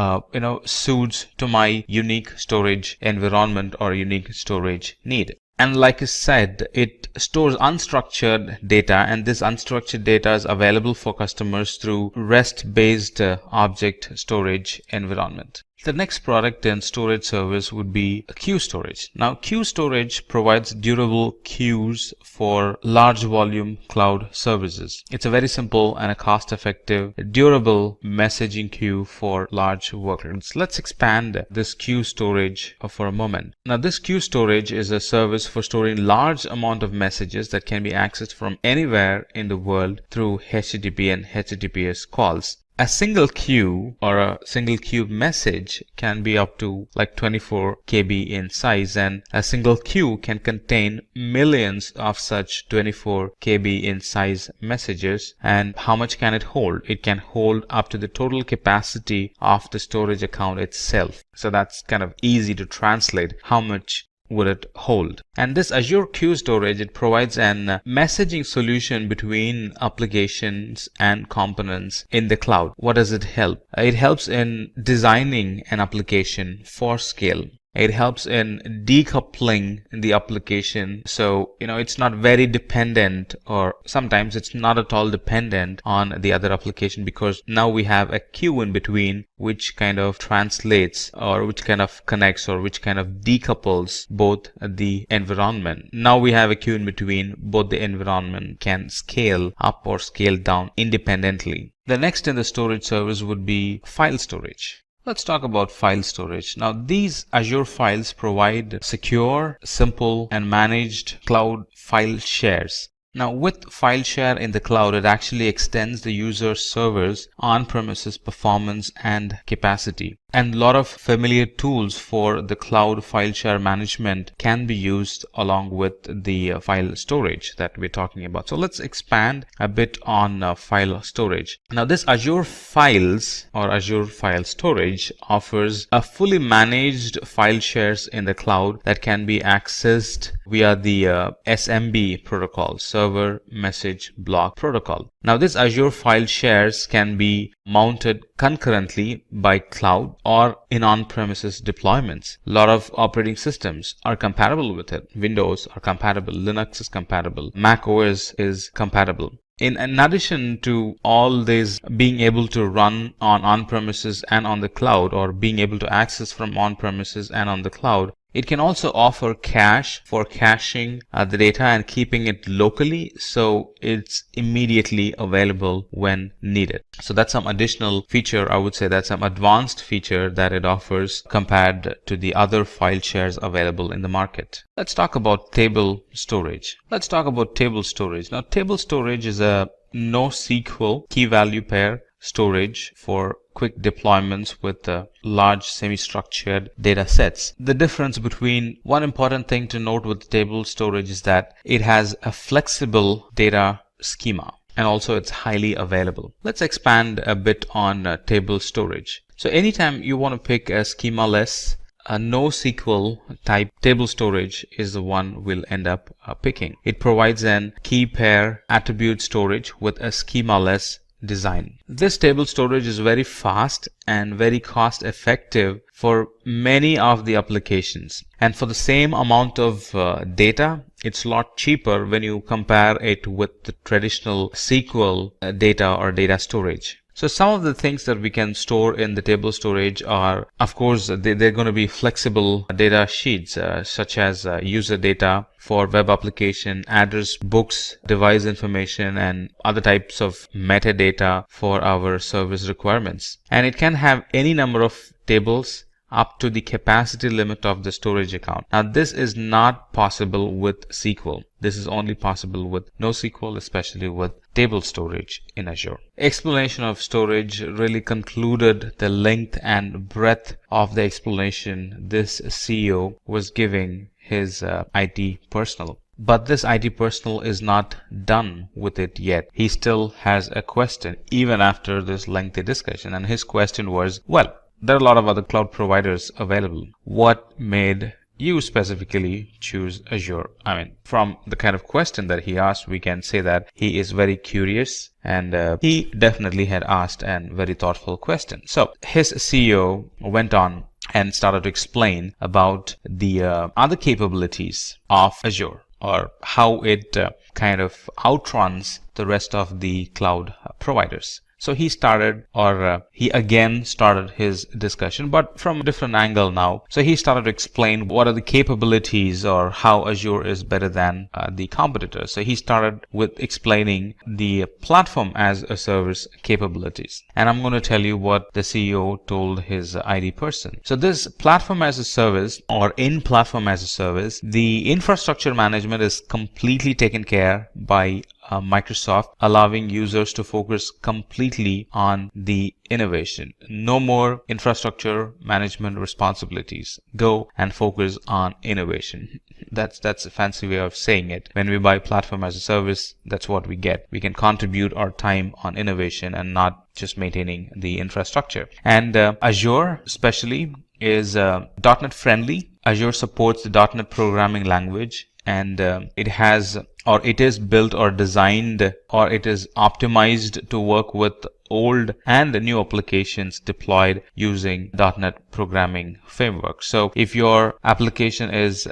suits to my unique storage environment or unique storage need. And like I said, it stores unstructured data, and this unstructured data is available for customers through REST-based object storage environment. The next product and storage service would be queue storage. Now, queue storage provides durable queues for large volume cloud services. It's a very simple and a cost-effective, durable messaging queue for large workloads. Let's expand this queue storage for a moment. Now, this queue storage is a service for storing large amount of messages that can be accessed from anywhere in the world through HTTP and HTTPS calls. a single queue or a single queue message can be up to like 24 KB in size, and a single queue can contain millions of such 24 KB in size messages. And how much can it hold? It can hold up to the total capacity of the storage account itself. So that's kind of easy to translate. How much would it hold? And this Azure Queue Storage, it provides an messaging solution between applications and components in the cloud. What does it help? It helps in designing an application for scale. It helps in decoupling the application, so it's not very dependent, or sometimes it's not at all dependent on the other application, because now we have a queue in between which kind of translates, or which kind of connects, or which kind of decouples both the environment. Now we have a queue in between, both the environment can scale up or scale down independently. The next in the storage service would be file storage. Let's talk about file storage. Now, these Azure files provide secure, simple, and managed cloud file shares. Now, with file share in the cloud, it actually extends the user server's on-premises performance and capacity. And a lot of familiar tools for the cloud file share management can be used along with the file storage that we're talking about. So let's expand a bit on file storage. Now, this Azure Files or Azure File Storage offers a fully managed file shares in the cloud that can be accessed via the SMB protocol, Server Message Block Protocol. Now, this Azure file shares can be mounted concurrently by cloud or in on-premises deployments. A lot of operating systems are compatible with it. Windows are compatible, Linux is compatible, Mac OS is compatible. In addition to all this being able to run on-premises and on the cloud, or being able to access from on-premises and on the cloud, it can also offer cache for caching the data and keeping it locally, so it's immediately available when needed. So that's some additional feature, I would say that's some advanced feature that it offers compared to the other file shares available in the market. Let's talk about table storage. Let's talk about table storage. Now, table storage is a NoSQL key value pair storage for quick deployments with large semi-structured data sets. The difference between one important thing to note with table storage is that it has a flexible data schema, and also it's highly available. Let's expand a bit on table storage. So anytime you want to pick a schema-less, a NoSQL type table storage is the one we'll end up picking. It provides an key pair attribute storage with a schema-less design. This table storage is very fast and very cost effective for many of the applications, and for the same amount of data, it's a lot cheaper when you compare it with the traditional SQL data or data storage. So some of the things that we can store in the table storage are, of course, they're going to be flexible data sheets, such as user data for web application, address books, device information, and other types of metadata for our service requirements. And it can have any number of tables up to the capacity limit of the storage account. Now, this is not possible with SQL. This is only possible with NoSQL, especially with table storage in Azure. Explanation of storage really concluded the length and breadth of the explanation this CEO was giving his IT personnel. But this IT personnel is not done with it yet. He still has a question even after this lengthy discussion, and his question was, well, there are a lot of other cloud providers available. What made you specifically choose Azure? I mean, from the kind of question that he asked, we can say that he is very curious, and he definitely had asked a very thoughtful question. So his CEO went on and started to explain about the other capabilities of Azure, or how it kind of outruns the rest of the cloud providers. So he started, or he again started his discussion, but from a different angle now. So he started to explain what are the capabilities, or how Azure is better than the competitors. So he started with explaining the platform as a service capabilities. And I'm going to tell you what the CEO told his IT person. So this platform as a service, or in platform as a service, the infrastructure management is completely taken care by Microsoft, allowing users to focus completely on the innovation. No more infrastructure management responsibilities. Go and focus on innovation. That's a fancy way of saying it. When we buy platform as a service, that's what we get. We can contribute our time on innovation and not just maintaining the infrastructure. And Azure especially is .NET friendly. Azure supports the .NET programming language, and it is built or designed, or it is optimized to work with old and new applications deployed using .NET programming framework. So if your application is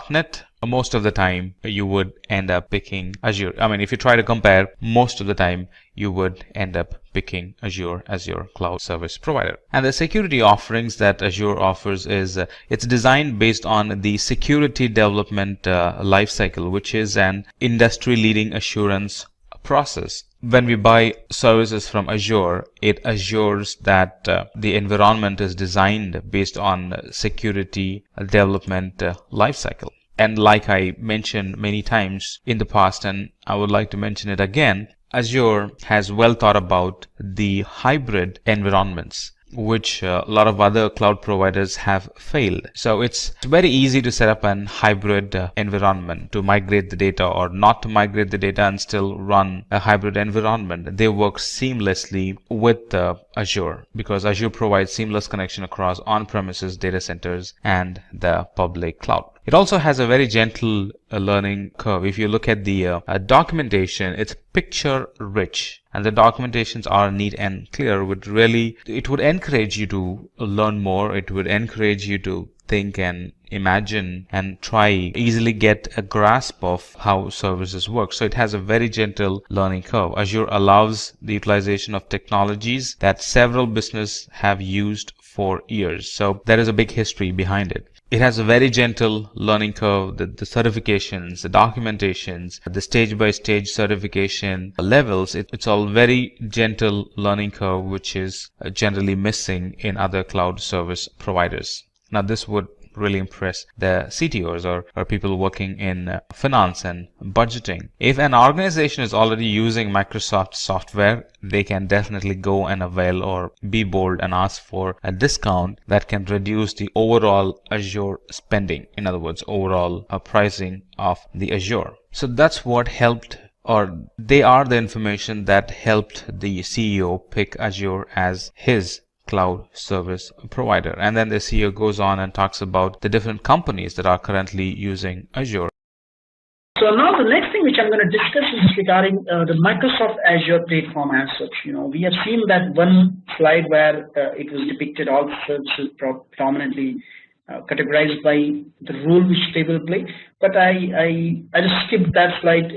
.NET, most of the time you would end up picking Azure. I mean, if you try to compare, most of the time you would end up picking Azure as your cloud service provider. And the security offerings that Azure offers is it's designed based on the security development lifecycle, which is an industry-leading assurance process. When we buy services from Azure, it assures that the environment is designed based on security development lifecycle. And like I mentioned many times in the past, and I would like to mention it again, Azure has well thought about the hybrid environments, which a lot of other cloud providers have failed. So it's very easy to set up an hybrid environment, to migrate the data or not to migrate the data and still run a hybrid environment. They work seamlessly with Azure, because Azure provides seamless connection across on-premises data centers and the public cloud. It also has a very gentle learning curve. If you look at the documentation, it's picture rich, and the documentations are neat and clear. It would encourage you to learn more. It would encourage you to think and imagine and try easily get a grasp of how services work. So it has a very gentle learning curve. Azure allows the utilization of technologies that several businesses have used for years. So there is a big history behind it. It has a very gentle learning curve. The certifications, the documentations, the stage-by-stage certification levels, it's all very gentle learning curve, which is generally missing in other cloud service providers. Now, this would really impress the CTOs or people working in finance and budgeting. If an organization is already using Microsoft software, they can definitely go and avail or be bold and ask for a discount that can reduce the overall Azure spending. In other words, overall pricing of the Azure. So that's what helped, or they are the information that helped the CEO pick Azure as his cloud service provider. And then the CEO goes on and talks about the different companies that are currently using Azure. So now the next thing which I'm going to discuss is regarding the Microsoft Azure platform as such. We have seen that one slide where it was depicted all the services prominently categorized by the role which they will play. But I just skipped that slide,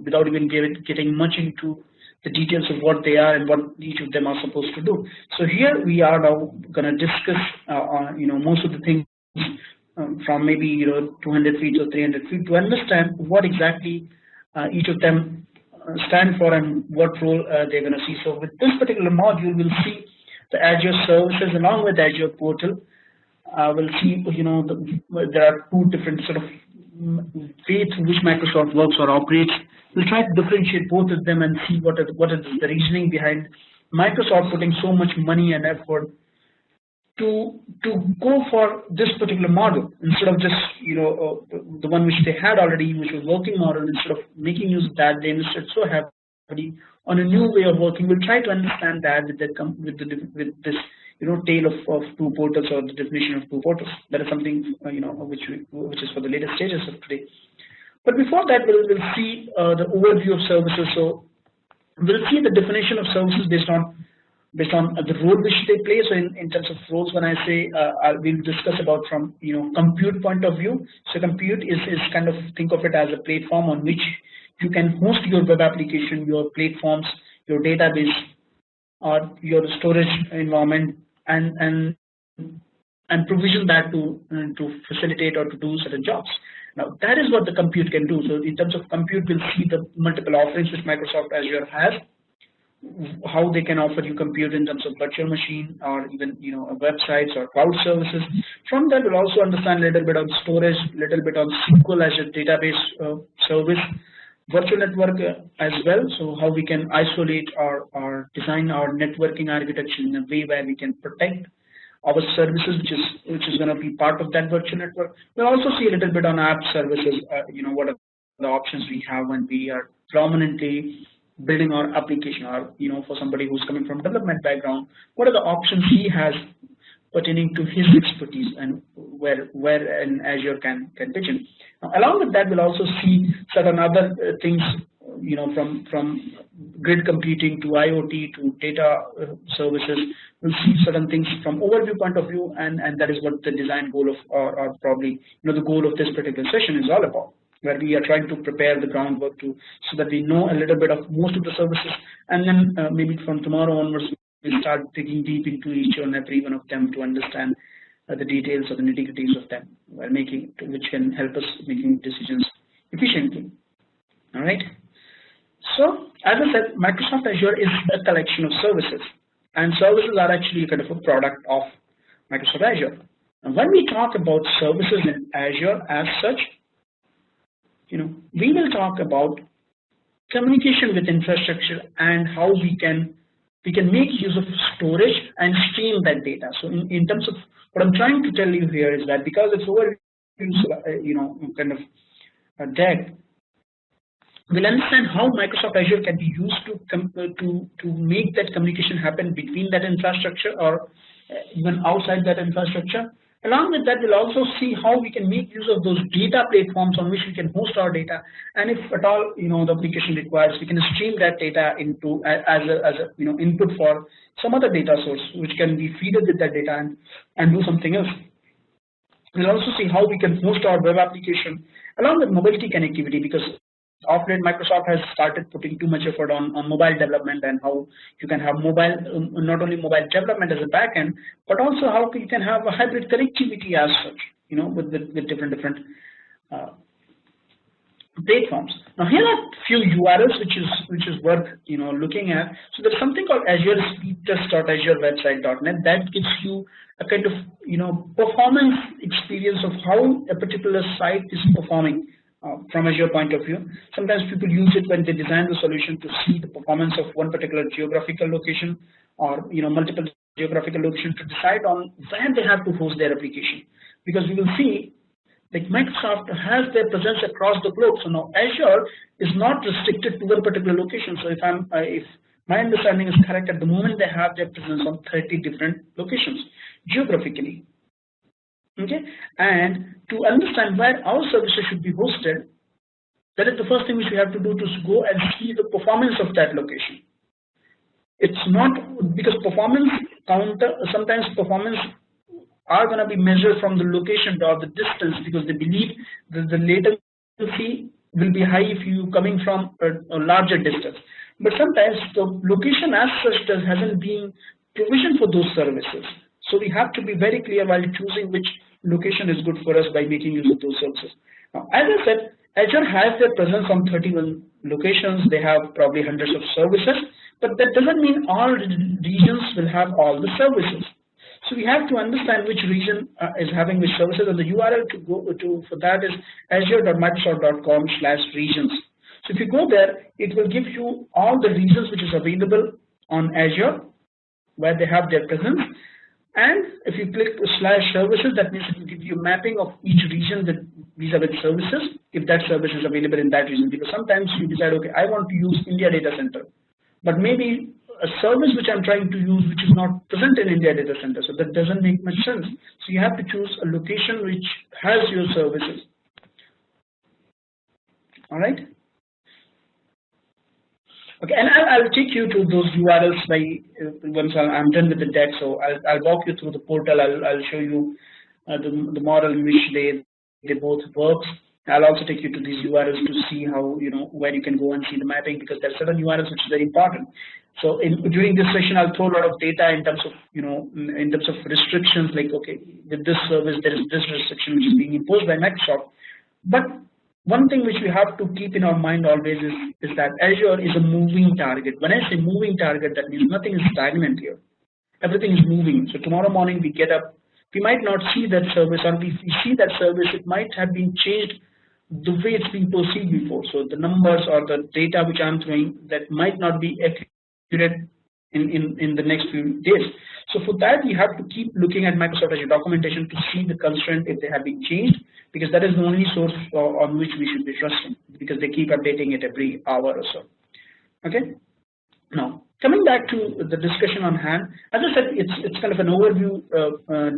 without even getting much into the details of what they are and what each of them are supposed to do. So here we are now going to discuss, most of the things from maybe 200 feet or 300 feet to understand what exactly each of them stand for and what role they're going to see. So with this particular module, we'll see the Azure services along with Azure portal. We'll see, there are two different sort of ways through which Microsoft works or operates. We'll try to differentiate both of them and see what is the reasoning behind Microsoft putting so much money and effort to go for this particular model instead of just the one which they had already, which was working model. Instead of making use of that, they invested so heavily on a new way of working. We'll try to understand that with this tale of two portals, or the definition of two portals. That is something which is for the later stages of today. But before that, we'll see the overview of services. So we'll see the definition of services based on the role which they play. So in terms of roles, when I say we'll discuss about from compute point of view. So compute is kind of, think of it as a platform on which you can host your web application, your platforms, your database, or your storage environment, and provision that to facilitate or to do certain jobs. Now that is what the compute can do. So in terms of compute, we'll see the multiple offerings which Microsoft Azure has, how they can offer you compute in terms of virtual machine or even websites or cloud services. From that, we'll also understand a little bit on storage, little bit on SQL as a database service, virtual network as well. So how we can isolate or design our networking architecture in a way where we can protect our services, which is going to be part of that virtual network. We'll also see a little bit on app services. What are the options we have when we are prominently building our application, or for somebody who's coming from development background, what are the options he has pertaining to his expertise and where an Azure can pitch in. Now, along with that, we'll also see certain other things, from grid computing to IoT to data services. We'll see certain things from overview point of view, and that is what the design goal of, or probably the goal of this particular session is all about, where we are trying to prepare the groundwork so that we know a little bit of most of the services, and then maybe from tomorrow onwards we'll start digging deep into each and every one of them to understand the details or the nitty-gritties of them, which can help us making decisions efficiently. All right. So as I said, Microsoft Azure is a collection of services, and services are actually kind of a product of Microsoft Azure. And when we talk about services in Azure as such, we will talk about communication with infrastructure and how we can make use of storage and stream that data. So in terms of what I'm trying to tell you here is that because it's over, kind of a deck, we'll understand how Microsoft Azure can be used to make that communication happen between that infrastructure or even outside that infrastructure. Along with that, we'll also see how we can make use of those data platforms on which we can host our data, and if at all the application requires, we can stream that data into as a input for some other data source which can be fed with that data and do something else. We'll also see how we can host our web application along with mobility connectivity, because of late Microsoft has started putting too much effort on mobile development, and how you can have mobile, not only mobile development as a backend, but also how you can have a hybrid connectivity as such, with different platforms. Now here are a few URLs which is worth looking at. So there's something called Azure speedtest.azurewebsite.net that gives you a kind of performance experience of how a particular site is performing from Azure point of view. Sometimes people use it when they design the solution to see the performance of one particular geographical location, or multiple geographical locations, to decide on where they have to host their application. Because we will see, like, Microsoft has their presence across the globe. So now Azure is not restricted to one particular location. So if my understanding is correct, at the moment they have their presence on 30 different locations geographically. Okay, and to understand where our services should be hosted, that is the first thing which we have to do, to go and see the performance of that location. It's not because sometimes performance are going to be measured from the location or the distance, because they believe that the latency will be high if you coming from a larger distance. But sometimes the location as such hasn't been provisioned for those services. So we have to be very clear while choosing which location is good for us by making use of those services. Now, as I said, Azure has their presence on 31 locations. They have probably hundreds of services, but that doesn't mean all regions will have all the services. So we have to understand which region is having which services, and the URL to go to for that is azure.microsoft.com/regions. So if you go there, it will give you all the regions which is available on Azure where they have their presence. And if you click /services, that means it will give you a mapping of each region that vis-a-vis services, if that service is available in that region. Because sometimes you decide, okay, I want to use India data center, but maybe a service which I'm trying to use which is not present in India data center, so that doesn't make much sense. So you have to choose a location which has your services. All right. Okay, and I'll take you to those URLs once I'm done with the deck. So I'll walk you through the portal. I'll show you the model in which they both work. I'll also take you to these URLs to see how where you can go and see the mapping, because there are certain URLs which is very important. So during this session, I'll throw a lot of data in terms of in terms of restrictions, like, okay, with this service there is this restriction which is being imposed by Microsoft. But one thing which we have to keep in our mind always is that Azure is a moving target. When I say moving target, that means nothing is stagnant here. Everything is moving. So tomorrow morning we get up, we might not see that service, or if we see that service, it might have been changed the way it's been perceived before. So the numbers or the data which I'm throwing, that might not be accurate in the next few days. So for that, we have to keep looking at Microsoft Azure documentation to see the constraint if they have been changed, because that is the only source on which we should be trusting, because they keep updating it every hour or so. Okay. Now, coming back to the discussion on hand, as I said, it's kind of an overview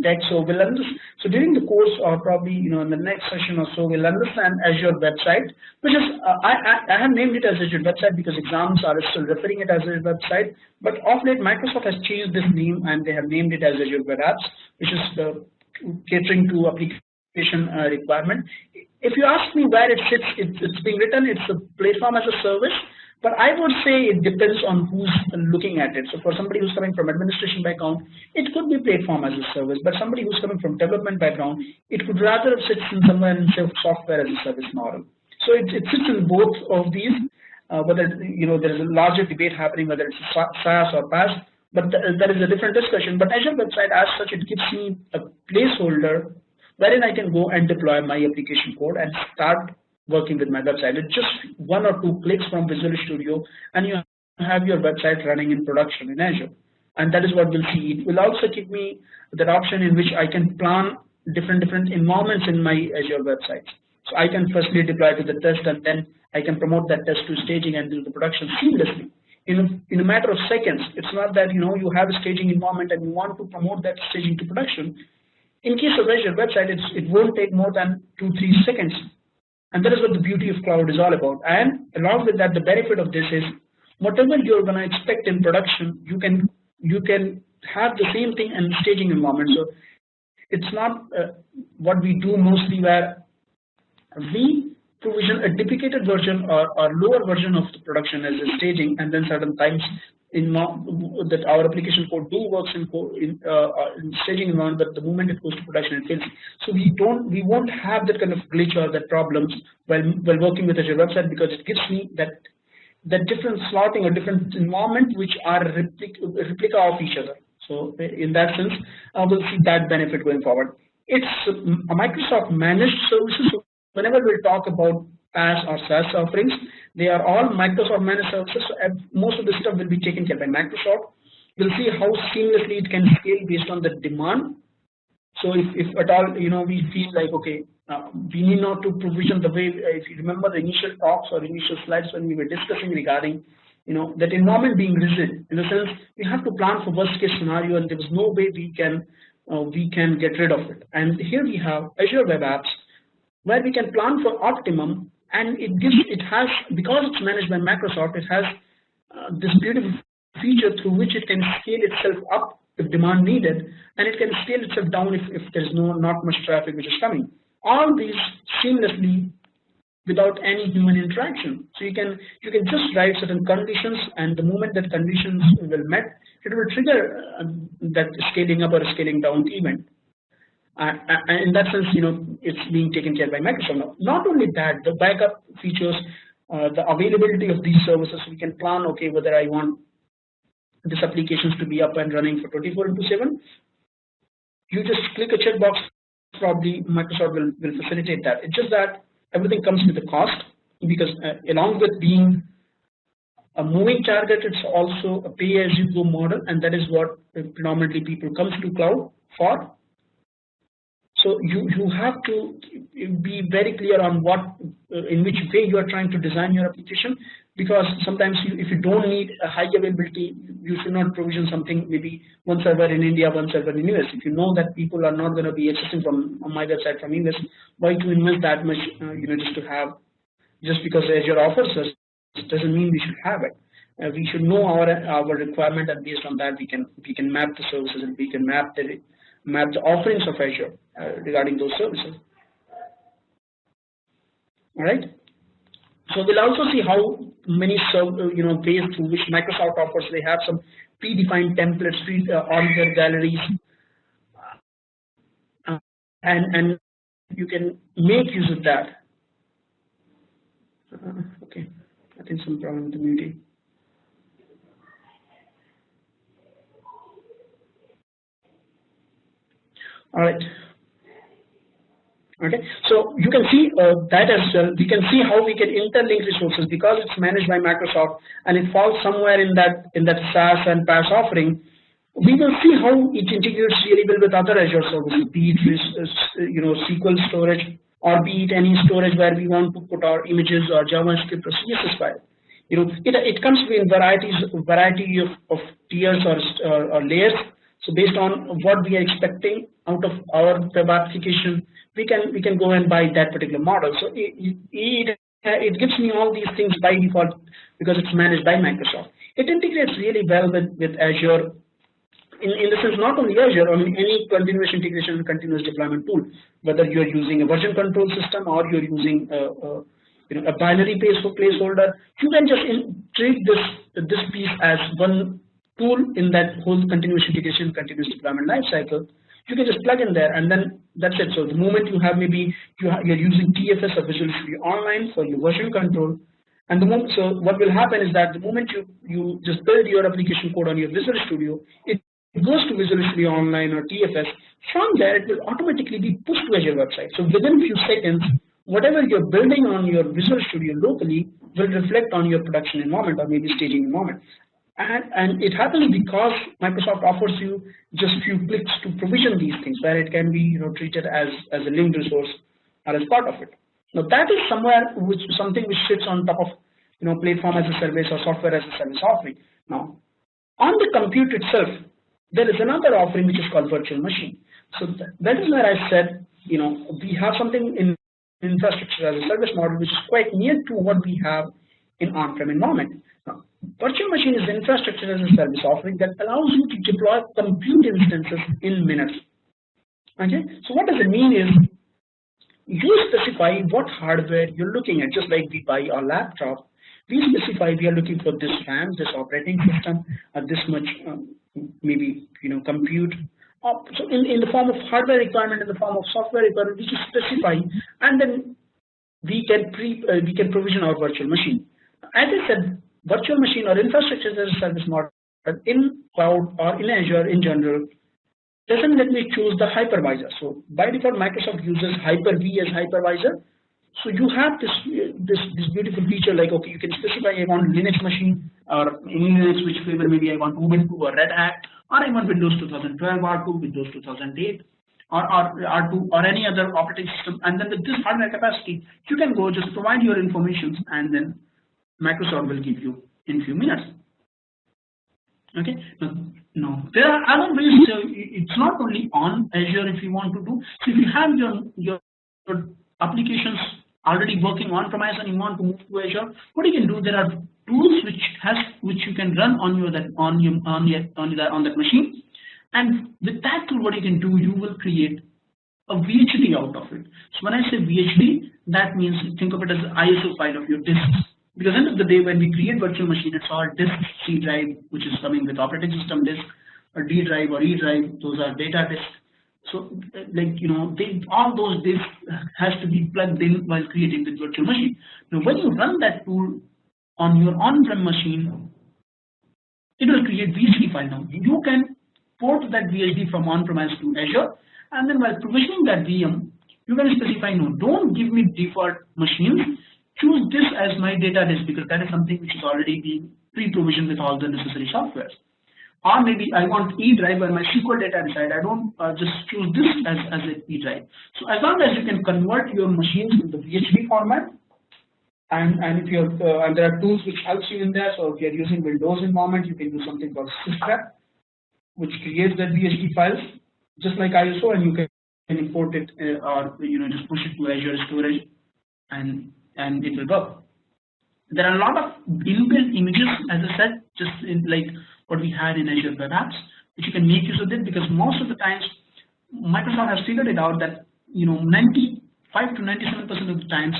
deck. So we'll understand. So during the course, or probably in the next session or so, we'll understand Azure website, which is I have named it as Azure website because exams are still referring it as Azure website. But of late, Microsoft has changed this name and they have named it as Azure Web Apps, which is catering to application requirement. If you ask me where it sits, it's being written. It's a platform as a service. But I would say it depends on who's looking at it. So for somebody who's coming from administration background, it could be platform as a service. But somebody who's coming from development background, it could rather sit in somewhere in software as a service model. So it sits in both of these. Whether there is a larger debate happening whether it's SaaS or PaaS, but that is a different discussion. But Azure website as such, it gives me a placeholder wherein I can go and deploy my application code and start working with my website. It's just 1 or 2 clicks from Visual Studio and you have your website running in production in Azure. And that is what we'll see. It will also give me that option in which I can plan different environments in my Azure websites. So I can firstly deploy to the test and then I can promote that test to staging and do the production seamlessly. In a matter of seconds. It's not that you have a staging environment and you want to promote that staging to production. In case of Azure website, it won't take more than 2-3 seconds. And that is what the beauty of cloud is all about. And along with that, the benefit of this is whatever you're going to expect in production, you can have the same thing in staging environment. So it's not what we do mostly where we provision a deprecated version or lower version of the production as a staging, and then certain times that our application code works in staging environment, but the moment it goes to production, it fails. So we won't have that kind of glitch or that problems while working with Azure website, because it gives me that different slotting or different environment which are replica of each other. So in that sense, we'll see that benefit going forward. It's a Microsoft managed services. So whenever we talk about PaaS or SaaS offerings, they are all Microsoft managed services. So most of the stuff will be taken care by Microsoft. We'll see how seamlessly it can scale based on the demand. So if at all we feel like okay, we need not to provision the way. If you remember the initial talks or initial slides when we were discussing regarding that environment being rigid, in the sense we have to plan for worst case scenario, and there is no way we can get rid of it. And here we have Azure Web Apps, where we can plan for optimum, and it has, because it's managed by Microsoft, it has this beautiful feature through which it can scale itself up if demand needed, and it can scale itself down if there's not much traffic which is coming. All these seamlessly without any human interaction. So you can just write certain conditions, and the moment that conditions will met, it will trigger that scaling up or scaling down event. And in that sense, it's being taken care by Microsoft now. Not only that, the backup features, the availability of these services, we can plan, okay, whether I want these applications to be up and running for 24/7. You just click a checkbox, probably Microsoft will facilitate that. It's just that everything comes with a cost, because along with being a moving target, it's also a pay-as-you-go model, and that is what predominantly people comes to cloud for. So you have to be very clear on in which way you are trying to design your application, because sometimes if you don't need a high availability, you should not provision something, maybe one server in India, one server in US. If you know that people are not going to be accessing from my website from US, why to invest that much, just because Azure offers us, it doesn't mean we should have it. We should know our requirement, and based on that we can map the services, and we can map the offerings of Azure regarding those services. All right. So we'll also see how many ways through which Microsoft offers. They have some predefined templates on their galleries, and you can make use of that. Okay, I think some problem with the muting. All right. Okay, so you can see that as well. We can see how we can interlink resources because it's managed by Microsoft and it falls somewhere in that SaaS and PaaS offering. We will see how it integrates really well with other Azure services, be it SQL storage, or be it any storage where we want to put our images or JavaScript or CSS file. It comes in variety of tiers or layers. So based on what we are expecting out of our web application, we can go and buy that particular model. So it gives me all these things by default because it's managed by Microsoft. It integrates really well with Azure. In the sense, not only Azure, I mean any continuous integration and continuous deployment tool, whether you're using a version control system or you're using a binary placeholder, you can just treat this piece as one tool in that whole continuous integration, continuous deployment lifecycle. You can just plug in there, and then that's it. So the moment you have maybe you're using TFS or Visual Studio Online for your version control, and so what will happen is that the moment you just build your application code on your Visual Studio, it goes to Visual Studio Online or TFS. From there, it will automatically be pushed to Azure website. So within a few seconds, whatever you're building on your Visual Studio locally will reflect on your production environment or maybe staging environment. And it happens because Microsoft offers you just few clicks to provision these things, where it can be treated as a linked resource or as part of it. Now that is something which sits on top of platform as a service or software as a service offering. Now on the compute itself, there is another offering which is called virtual machine. So that is where I said we have something in infrastructure as a service model which is quite near to what we have in on-prem environment. Now, virtual machine is infrastructure as a service offering that allows you to deploy compute instances in minutes. Okay, so what does it mean is you specify what hardware you're looking at, just like we buy our laptop. We specify we are looking for this RAM, this operating system, this much maybe compute. So in the form of hardware requirement, in the form of software requirement, we just specify, and then we can provision our virtual machine. As I said, virtual machine or infrastructure as a service model in cloud or in Azure in general doesn't let me choose the hypervisor. So by default, Microsoft uses Hyper-V as hypervisor. So you have this beautiful feature like, okay, you can specify I want Linux machine or any Linux which flavor, maybe I want Ubuntu or Red Hat, or I want Windows 2012 R2, Windows 2008 or R2 or any other operating system, and then with this hardware capacity, you can go just provide your information and then Microsoft will give you in few minutes. Okay, no, there are other ways. It's not only on Azure if you want to do. So if you have your applications already working on premise and you want to move to Azure, what you can do, there are tools which you can run on that machine, and with that tool, what you can do, you will create a VHD out of it. So when I say VHD, that means think of it as an ISO file of your disks. Because end of the day, when we create virtual machine, it's all disk C drive, which is coming with operating system disk, or D drive or E drive. Those are data disks. So, all those disks has to be plugged in while creating the virtual machine. Now, when you run that tool on your on-prem machine, it will create VHD file. Now, you can port that VHD from on-premise to Azure, and then while provisioning that VM, you can specify, no, don't give me default machines. Choose this as my data disk because that is something which is already being pre-provisioned with all the necessary softwares. Or maybe I want E drive where my SQL data inside. I don't just choose this as an E drive. So as long as you can convert your machines in the VHD format, and if you're and there are tools which helps you in there. So if you're using Windows environment, you can do something called systrep, which creates that VHD files just like ISO, and you can import it or just push it to Azure storage, and it will go. There are a lot of inbuilt images, as I said, just like what we had in Azure Web Apps, which you can make use of it, because most of the times Microsoft has figured it out that 95 to 97% of the times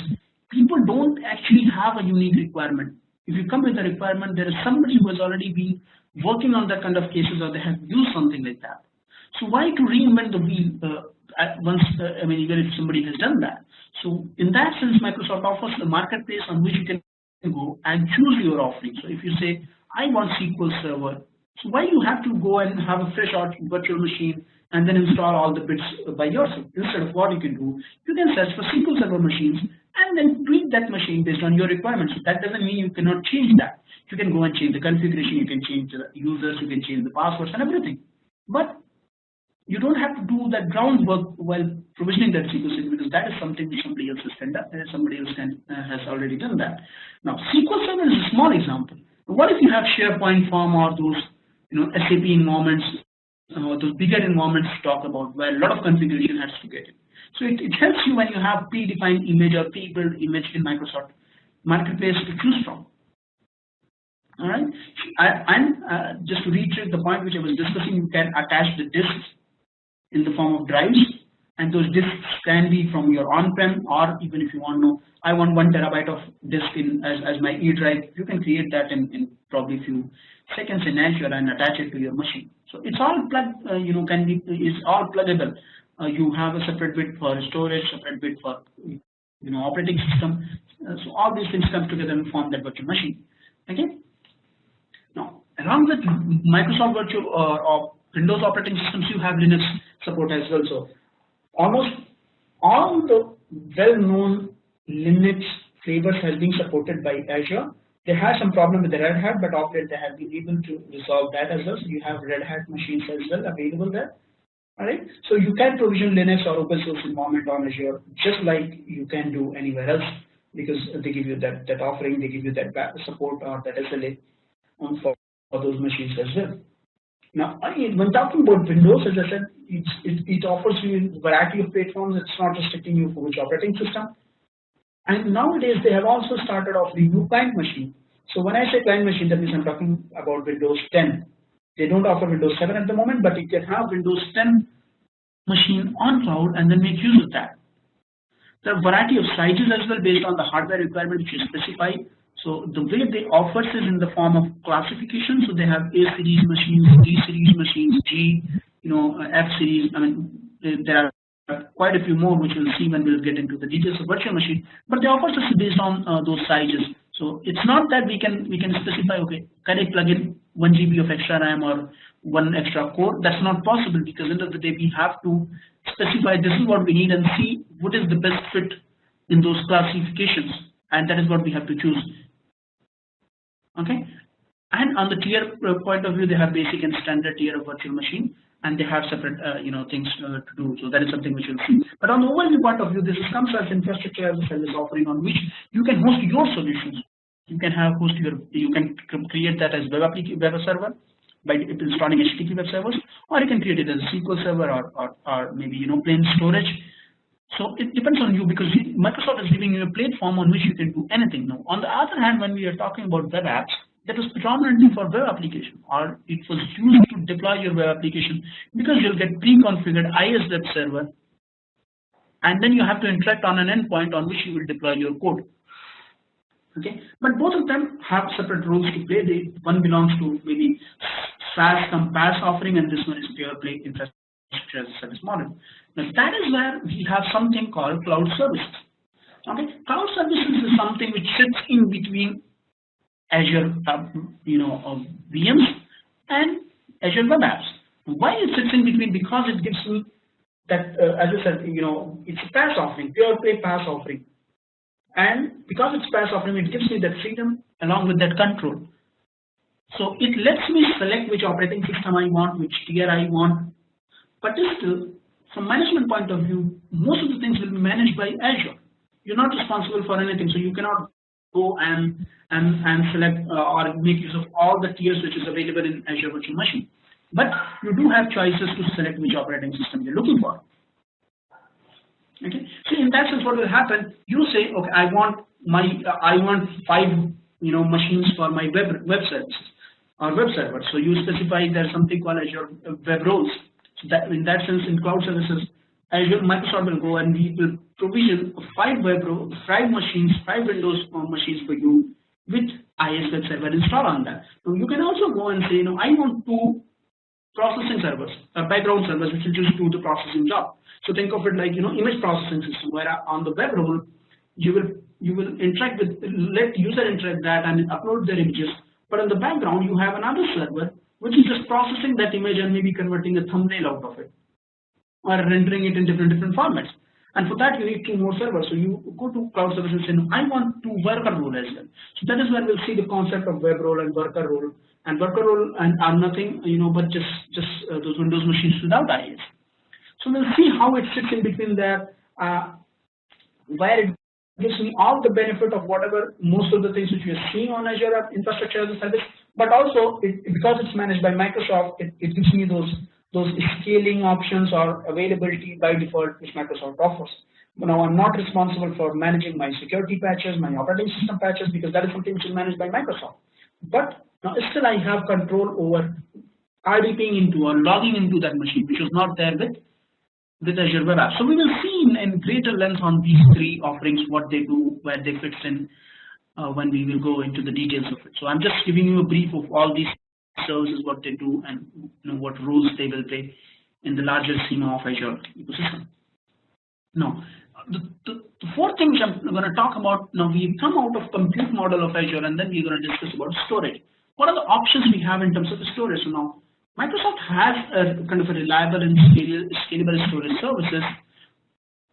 people don't actually have a unique requirement. If you come with a requirement, there is somebody who has already been working on that kind of cases, or they have used something like that. So why to reinvent the wheel even if somebody has done that? So in that sense, Microsoft offers a marketplace on which you can go and choose your offering. So if you say, I want SQL Server, so why you have to go and have a fresh virtual machine and then install all the bits by yourself. Instead of what you can do, you can search for SQL Server machines and then tweak that machine based on your requirements. So that doesn't mean you cannot change that. You can go and change the configuration, you can change the users, you can change the passwords and everything. But you don't have to do that groundwork while provisioning that SQL server, because that is something which somebody else has already done that. Now, SQL Server is a small example. What if you have SharePoint form or those SAP environments, those bigger environments to talk about, where a lot of configuration has to get in. So it helps you when you have predefined image or pre-built image in Microsoft Marketplace to choose from. All right, and just to reiterate the point which I was discussing, you can attach the disks in the form of drives, and those disks can be from your on-prem, or even if you want to know, I want 1 terabyte of disk in as my E drive, you can create that in probably a few seconds in Azure and attach it to your machine. So it's all is all pluggable. You have a separate bit for storage, separate bit for operating system. So all these things come together and form that virtual machine. Okay. Now, along with Microsoft Virtual or Windows operating systems, you have Linux support as well. So almost all the well-known Linux flavors has been supported by Azure. They had some problem with the Red Hat, but of late they have been able to resolve that as well. So you have Red Hat machines as well available there. All right. So you can provision Linux or open source environment on Azure just like you can do anywhere else, because they give you that offering, they give you that support or that SLA for those machines as well. Now, when talking about Windows, as I said, it offers you a variety of platforms. It's not restricting you for which operating system. And nowadays, they have also started offering new client machine. So when I say client machine, that means I'm talking about Windows 10. They don't offer Windows 7 at the moment, but you can have Windows 10 machine on cloud and then make use of that. There are a variety of sizes as well based on the hardware requirement which is specified. So the way they offer is in the form of classification. So they have A series machines, D series machines, G, F series. I mean, there are quite a few more which we'll see when we'll get into the details of virtual machine. But they offer us based on those sizes. So it's not that we can specify, okay, can I plug in 1 GB of extra RAM or 1 extra core? That's not possible, because at the end of the day we have to specify this is what we need and see what is the best fit in those classifications, and that is what we have to choose. Okay, and on the tier point of view, they have basic and standard tier of virtual machine, and they have separate things to do. So that is something which you'll see. But on the overview point of view, this comes as infrastructure as a service offering on which you can host your solutions. You can you can create that as web server by installing HTTP web servers, or you can create it as a SQL server or maybe plain storage. So it depends on you, because Microsoft is giving you a platform on which you can do anything. Now, on the other hand, when we are talking about web apps, that was predominantly for web application, or it was used to deploy your web application, because you'll get pre-configured IS web server, and then you have to interact on an endpoint on which you will deploy your code. Okay, but both of them have separate roles to play. One belongs to maybe SaaS come PaaS offering, and this one is pure play infrastructure as a service model. Now that is where we have something called cloud services. Okay, cloud services is something which sits in between Azure, VMs and Azure Web Apps. Why it sits in between? Because it gives you that, as I said, it's a PaaS offering, pure play PaaS offering. And because it's PaaS offering, it gives me that freedom along with that control. So it lets me select which operating system I want, which tier I want. But still, from management point of view, most of the things will be managed by Azure. You're not responsible for anything, so you cannot go and select or make use of all the tiers which is available in Azure Virtual Machine. But you do have choices to select which operating system you're looking for. Okay, so in that sense, what will happen? You say, okay, I want 5 machines for my web services or web server. So you specify there's something called Azure Web Roles. So that in that sense, in cloud services, Azure Microsoft will go and we will provision 5 machines, 5 Windows machines for you with IS web server installed on that. So you can also go and say, I want 2 processing servers, background servers, which will just do the processing job. So think of it like image processing system, where on the web role you will interact with, let user interact that and upload their images. But in the background you have another server which is just processing that image and maybe converting a thumbnail out of it. or rendering it in different formats. And for that, you need 2 more servers. So you go to cloud service and say, no, I want 2 worker role as well. So that is where we'll see the concept of web role and worker role. And worker role and are nothing, but just those Windows machines without IaaS. So we'll see how it sits in between there, where it gives me all the benefit of whatever most of the things which we are seeing on Azure infrastructure as a service, but also because it's managed by Microsoft, it gives me those scaling options or availability by default which Microsoft offers. But now I'm not responsible for managing my security patches, my operating system patches, because that is something which is managed by Microsoft. But now still I have control over RDPing into or logging into that machine, which was not there with Azure Web App. So we will see in greater length on these 3 offerings, what they do, where they fit in, when we will go into the details of it. So I'm just giving you a brief of all these services, what they do, and what roles they will play in the larger schema of Azure ecosystem. Now, the 4th thing which I'm going to talk about, now we've come out of compute model of Azure, and then we're going to discuss about storage. What are the options we have in terms of storage? So now, Microsoft has a kind of a reliable and scalable storage services,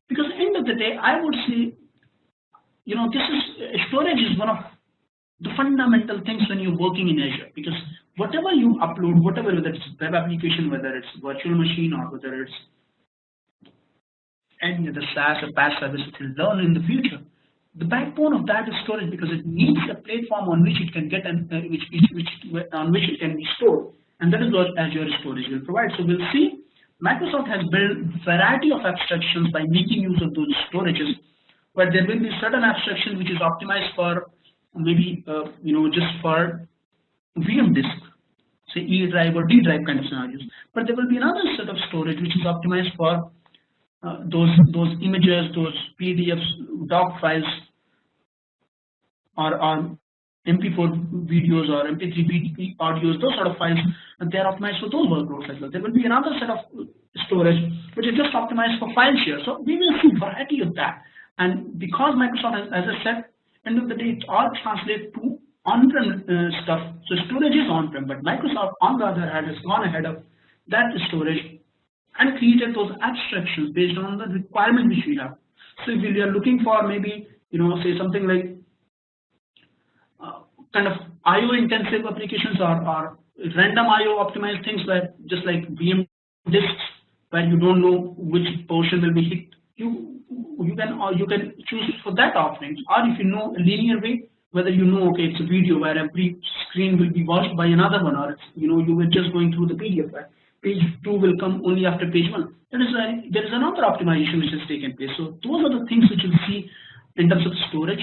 because at the end of the day, I would say, storage is one of the fundamental things when you're working in Azure, because whatever you upload, whether it's web application, whether it's virtual machine, or whether it's any other SaaS or PaaS service that you'll learn in the future, the backbone of that is storage, because it needs a platform on which it can get and on which it can be stored. And that is what Azure Storage will provide. So we'll see Microsoft has built a variety of abstractions by making use of those storages, where there will be certain abstraction which is optimized for maybe just for VM disk, say E drive or D drive kind of scenarios. But there will be another set of storage which is optimized for those images, those PDFs, doc files, or MP4 videos or MP3 audios, those sort of files, and they are optimized for those workloads as well. There will be another set of storage which is just optimized for file share. So we will see variety of that. And because Microsoft has, as I said, end of the day, it all translates to on-prem stuff. So storage is on-prem, but Microsoft, on the other hand, has gone ahead of that storage and created those abstractions based on the requirement which we have. So if we are looking for maybe, say something like kind of IO intensive applications or random IO optimized things, where just like VM disks, where you don't know which portion will be hit, you can choose for that offering. Or if you know a linear way, whether okay, it's a video where every screen will be watched by another one, or it's, you were just going through the PDF, where page 2 will come only after page 1. There is another optimization which has taken place. So those are the things which you'll see in terms of storage.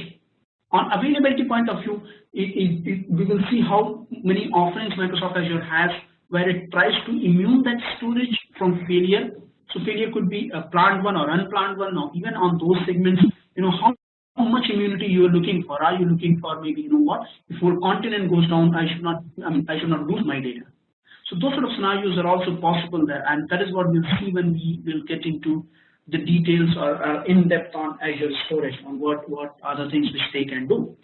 On availability point of view, we will see how many offerings Microsoft Azure has, where it tries to immune that storage from failure. So failure could be a planned one or unplanned one, or even on those segments, how much immunity you are looking for. Are you looking for maybe, if whole continent goes down, I should not lose my data. So those sort of scenarios are also possible there, and that is what we'll see when we will get into the details or in depth on Azure storage, on what are the things which they can do.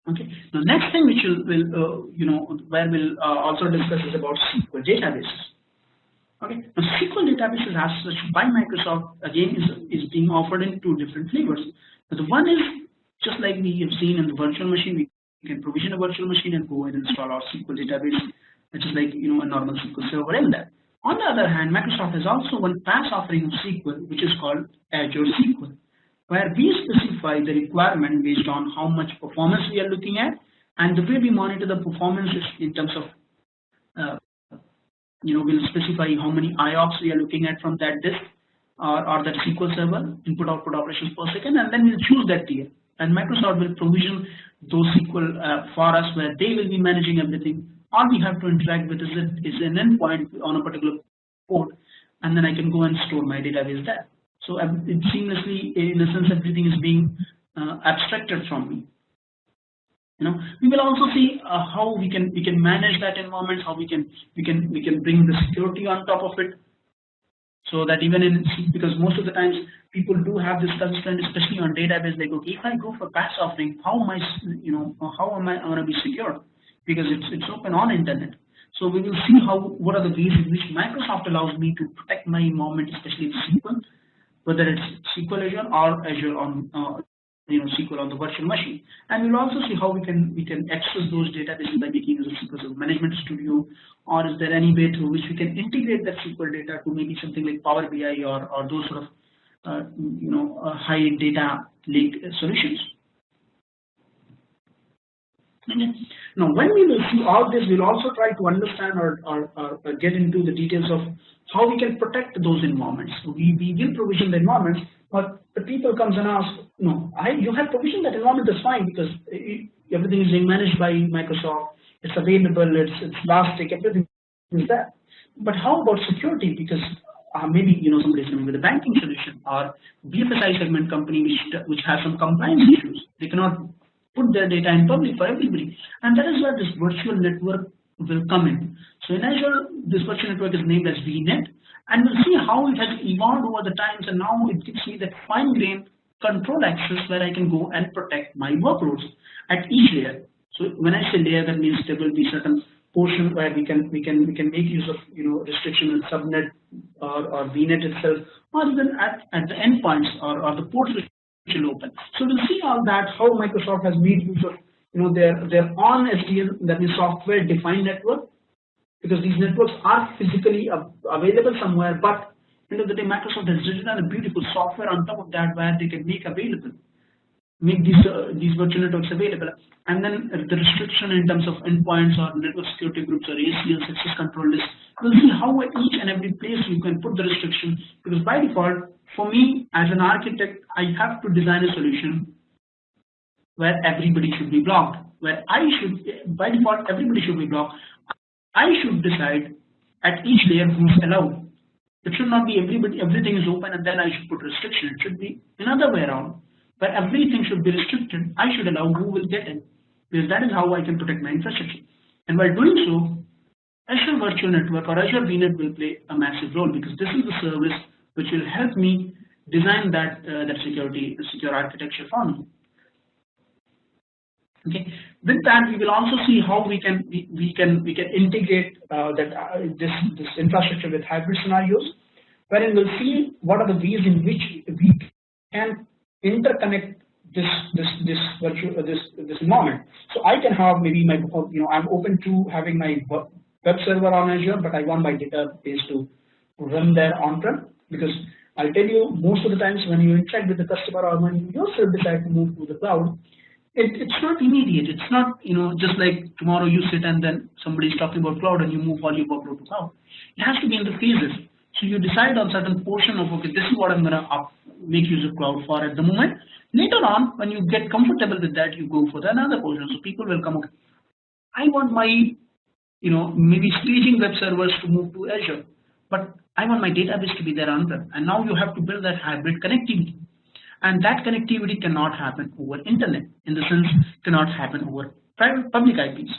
Okay. The next thing which where we'll also discuss is about SQL databases. Okay. Now SQL databases as such by Microsoft again is being offered in 2 different flavors. Now, the one is just like we have seen in the virtual machine. We can provision a virtual machine and go ahead and install our SQL database, which is like a normal SQL server in there. On the other hand, Microsoft has also one PaaS offering of SQL, which is called Azure SQL, where we specify the requirement based on how much performance we are looking at, and the way we monitor the performance is in terms of, we'll specify how many IOPS we are looking at from that disk or that SQL server, input-output operations per second, and then we'll choose that tier. And Microsoft will provision those SQL for us, where they will be managing everything. All we have to interact with is an endpoint on a particular port, and then I can go and store my database there. So it seamlessly, in a sense, everything is being abstracted from me. We will also see how we can manage that environment, how we can bring the security on top of it, so that even because most of the times people do have this concern, especially on database, they go, if I go for PaaS offering, how am I going to be secure? Because it's open on internet. So we will see what are the ways in which Microsoft allows me to protect my environment, especially with SQL, whether it's SQL Azure or Azure on SQL on the virtual machine. And we'll also see how we can access those databases by making use of SQL Server Management Studio, or is there any way through which we can integrate that SQL data to maybe something like Power BI or those sort of high data lake solutions. Okay. Now, when we will see all this, we'll also try to understand or get into the details of how we can protect those environments. So we will provision the environments, but the people comes and ask, no, you have provisioned that environment, that's fine, because everything is being managed by Microsoft, it's available, it's elastic, everything is there. But how about security? Because maybe somebody's coming with a banking solution or BFSI segment company which has some compliance issues. They cannot put their data in public for everybody, and that is where this virtual network will come in. So in Azure, this virtual network is named as VNet, and we'll see how it has evolved over the times, and now it gives me that fine-grained control access where I can go and protect my workloads at each layer. So when I say layer, that means there will be certain portion where we can make use of restriction in subnet or VNet itself, or even at the endpoints or the ports which will open. So we'll see all that, how Microsoft has made use of their own SDN, that is software defined network, because these networks are physically available somewhere, but end of the day Microsoft has written a beautiful software on top of that where they can make these virtual networks available. And then the restriction in terms of endpoints or network security groups or ACLs, access control list, we'll see how at each and every place you can put the restriction, because by default, for me as an architect, I have to design a solution where everybody should be blocked, where by default everybody should be blocked. I should decide at each layer who's allowed. It should not be everything is open and then I should put restriction. It should be another way around, where everything should be restricted. I should allow who will get in, because that is how I can protect my infrastructure. And by doing so, Azure Virtual Network or Azure VNet will play a massive role, because this is the service which will help me design that secure architecture for me. Okay. With that, we will also see how we can integrate this infrastructure with hybrid scenarios, wherein we'll see what are the ways in which we can interconnect this environment. So I can have maybe my I'm open to having my web server on Azure, but I want my database to run there on-prem, because I'll tell you, most of the times when you interact with the customer or when you yourself decide to move to the cloud, it's not immediate. It's not just like tomorrow you sit and then somebody's talking about cloud and you move all your workload to cloud. It has to be in the phases. So you decide on certain portion of, okay, this is what I'm gonna make use of cloud for at the moment. Later on, when you get comfortable with that, you go for the another portion. So people will come, okay, I want my maybe staging web servers to move to Azure, but I want my database to be there on-prem. And now you have to build that hybrid connectivity. And that connectivity cannot happen over internet, in the sense cannot happen over private public IPs.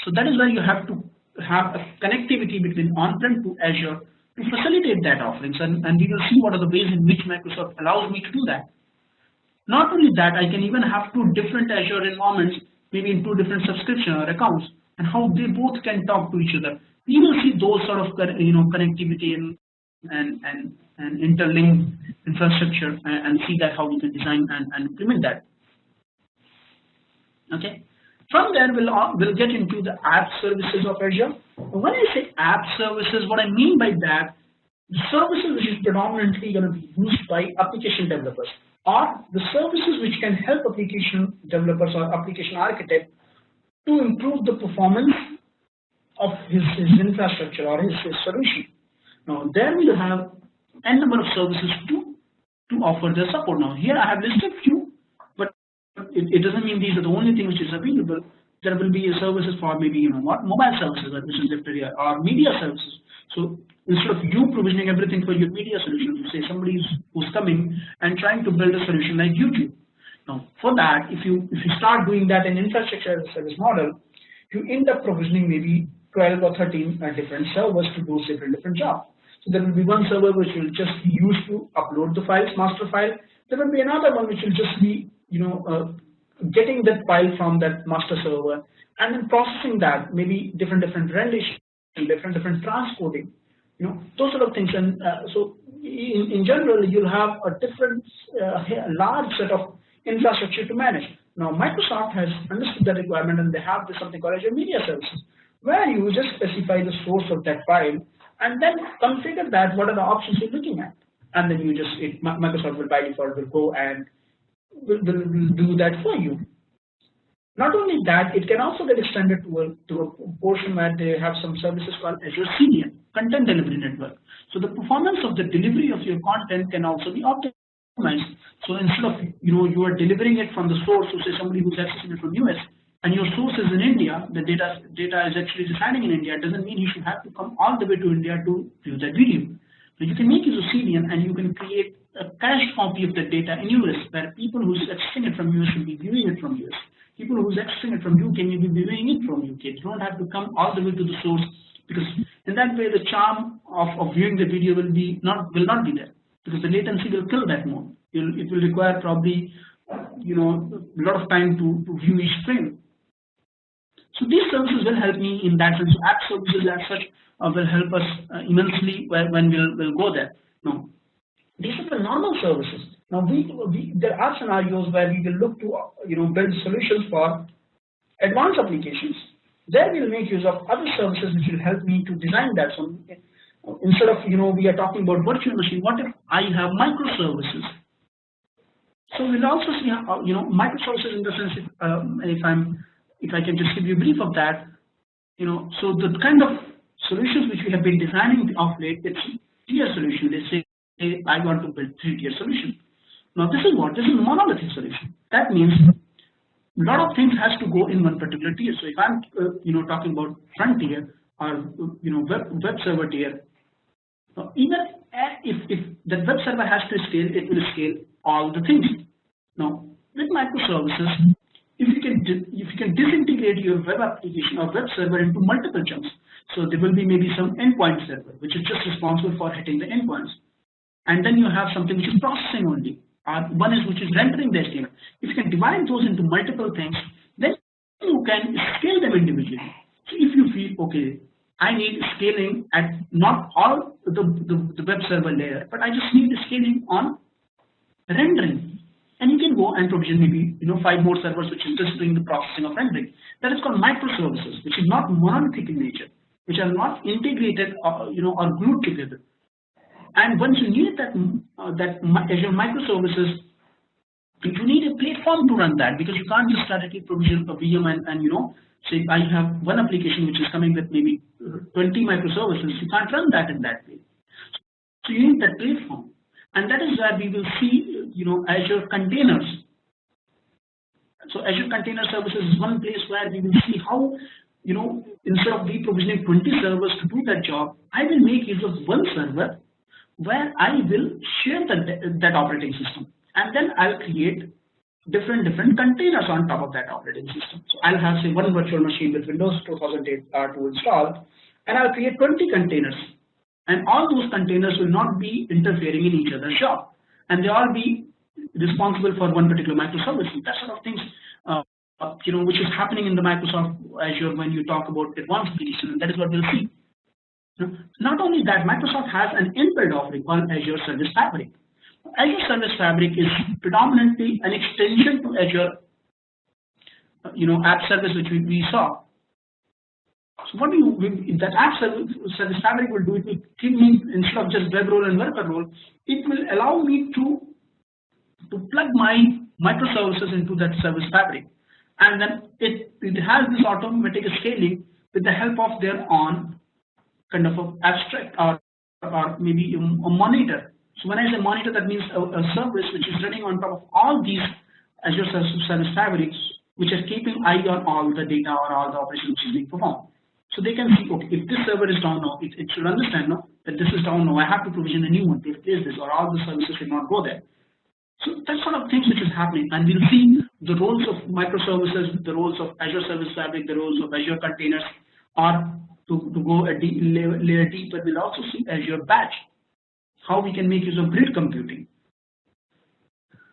So that is why you have to have a connectivity between on-prem to Azure to facilitate that offerings, and we will see what are the ways in which Microsoft allows me to do that. Not only that, I can even have two different Azure environments, maybe in two different subscription or accounts, and how they both can talk to each other. We will see those sort of connectivity and interlinked infrastructure, and see that how we can design and implement that. Okay. From there, we'll get into the app services of Azure. When I say app services, what I mean by that, the services which is predominantly going to be used by application developers, or the services which can help application developers or application architect to improve the performance of his infrastructure or his solution. Now, there we'll have n number of services to offer their support. Now, here I have listed few, but it doesn't mean these are the only thing which is available. There will be services for maybe mobile services, which is listed here, or media services. So instead of you provisioning everything for your media solution, you say somebody who's coming and trying to build a solution like YouTube. Now, for that, if you start doing that in infrastructure as a service model, you end up provisioning maybe 12 or 13 different servers to do different jobs. So there will be one server which will just be used to upload the files, master file. There will be another one which will just be getting that file from that master server and then processing that, maybe different rendition, different transcoding, those sort of things. And so in general, you'll have a different large set of infrastructure to manage. Now Microsoft has understood that requirement, and they have this something called Azure Media Services, where you just specify the source of that file and then configure that what are the options you're looking at, and then you just Microsoft will by default will go and will do that for you. Not only that, it can also get extended to a portion where they have some services called Azure CDN, Content Delivery Network. So the performance of the delivery of your content can also be optimized. So instead of you are delivering it from the source, so say somebody who's accessing it from US, and your source is in India, the data is actually residing in India, it doesn't mean you should have to come all the way to India to view that video. So you can make use of CDN, and you can create a cached copy of the data in US, where people who's accessing it from US will be viewing it from US. People who's accessing it from UK may be viewing it from UK. They don't have to come all the way to the source, because in that way the charm of viewing the video will not be there, because the latency will kill that mode. It will require probably a lot of time to view each frame. So these services will help me in that sense. So app services as such will help us immensely when we'll go there. Now, these are the normal services. Now there are scenarios where we will look to build solutions for advanced applications. There we'll make use of other services which will help me to design that. So instead of we are talking about virtual machine, what if I have microservices? So we'll also see how, microservices in the sense if I can just give you a brief of that, so the kind of solutions which we have been designing of late, it's tier solution. They say, hey, I want to build 3-tier solution. Now this is a monolithic solution. That means a lot of things has to go in one particular tier. So if I'm talking about front tier or web server tier, even if the web server has to scale, it will scale all the things. Now with microservices, if you can disintegrate your web application or web server into multiple chunks, so there will be maybe some endpoint server which is just responsible for hitting the endpoints, and then you have something which is processing only. One is which is rendering the HTML. If you can divide those into multiple things, then you can scale them individually. So if you feel, okay, I need scaling at not all the web server layer, but I just need scaling on rendering, and you can go and provision maybe 5 more servers which is just doing the processing of rendering. That is called microservices, which is not monolithic in nature, which are not integrated or glued together. And once you need that Azure microservices, you need a platform to run that, because you can't just directly provision a VM and say I have one application which is coming with maybe 20 microservices. You can't run that in that way. So you need that platform, and that is where we will see Azure containers. So Azure Container Services is one place where we will see how instead of provisioning 20 servers to do that job, I will make use of one server where I will share that operating system, and then I'll create different containers on top of that operating system. So I'll have, say, one virtual machine with Windows 2008 R2 installed, and I'll create 20 containers, and all those containers will not be interfering in each other's job, and they all be responsible for one particular microservice. That sort of things which is happening in the Microsoft Azure when you talk about advanced applications, and that is what we'll see. Not only that, Microsoft has an inbuilt offering called Azure Service Fabric. Azure Service Fabric is predominantly an extension to Azure app service which we saw. So what that app service fabric will do, it will give me, instead of just web role and worker role, it will allow me to plug my microservices into that service fabric, and then it has this automatic scaling with the help of their own kind of a abstract or maybe a monitor. So when I say monitor, that means a service which is running on top of all these Azure Service Fabrics, which are keeping eye on all the data or all the operations which is being performed. So they can see, okay, if this server is down now, it should understand now that this is down now, I have to provision a new one to replace this, or all the services should not go there. So that sort of things which is happening, and we'll see the roles of microservices, the roles of Azure Service Fabric, the roles of Azure containers, or to go a layer deeper, we'll also see Azure Batch, how we can make use of grid computing.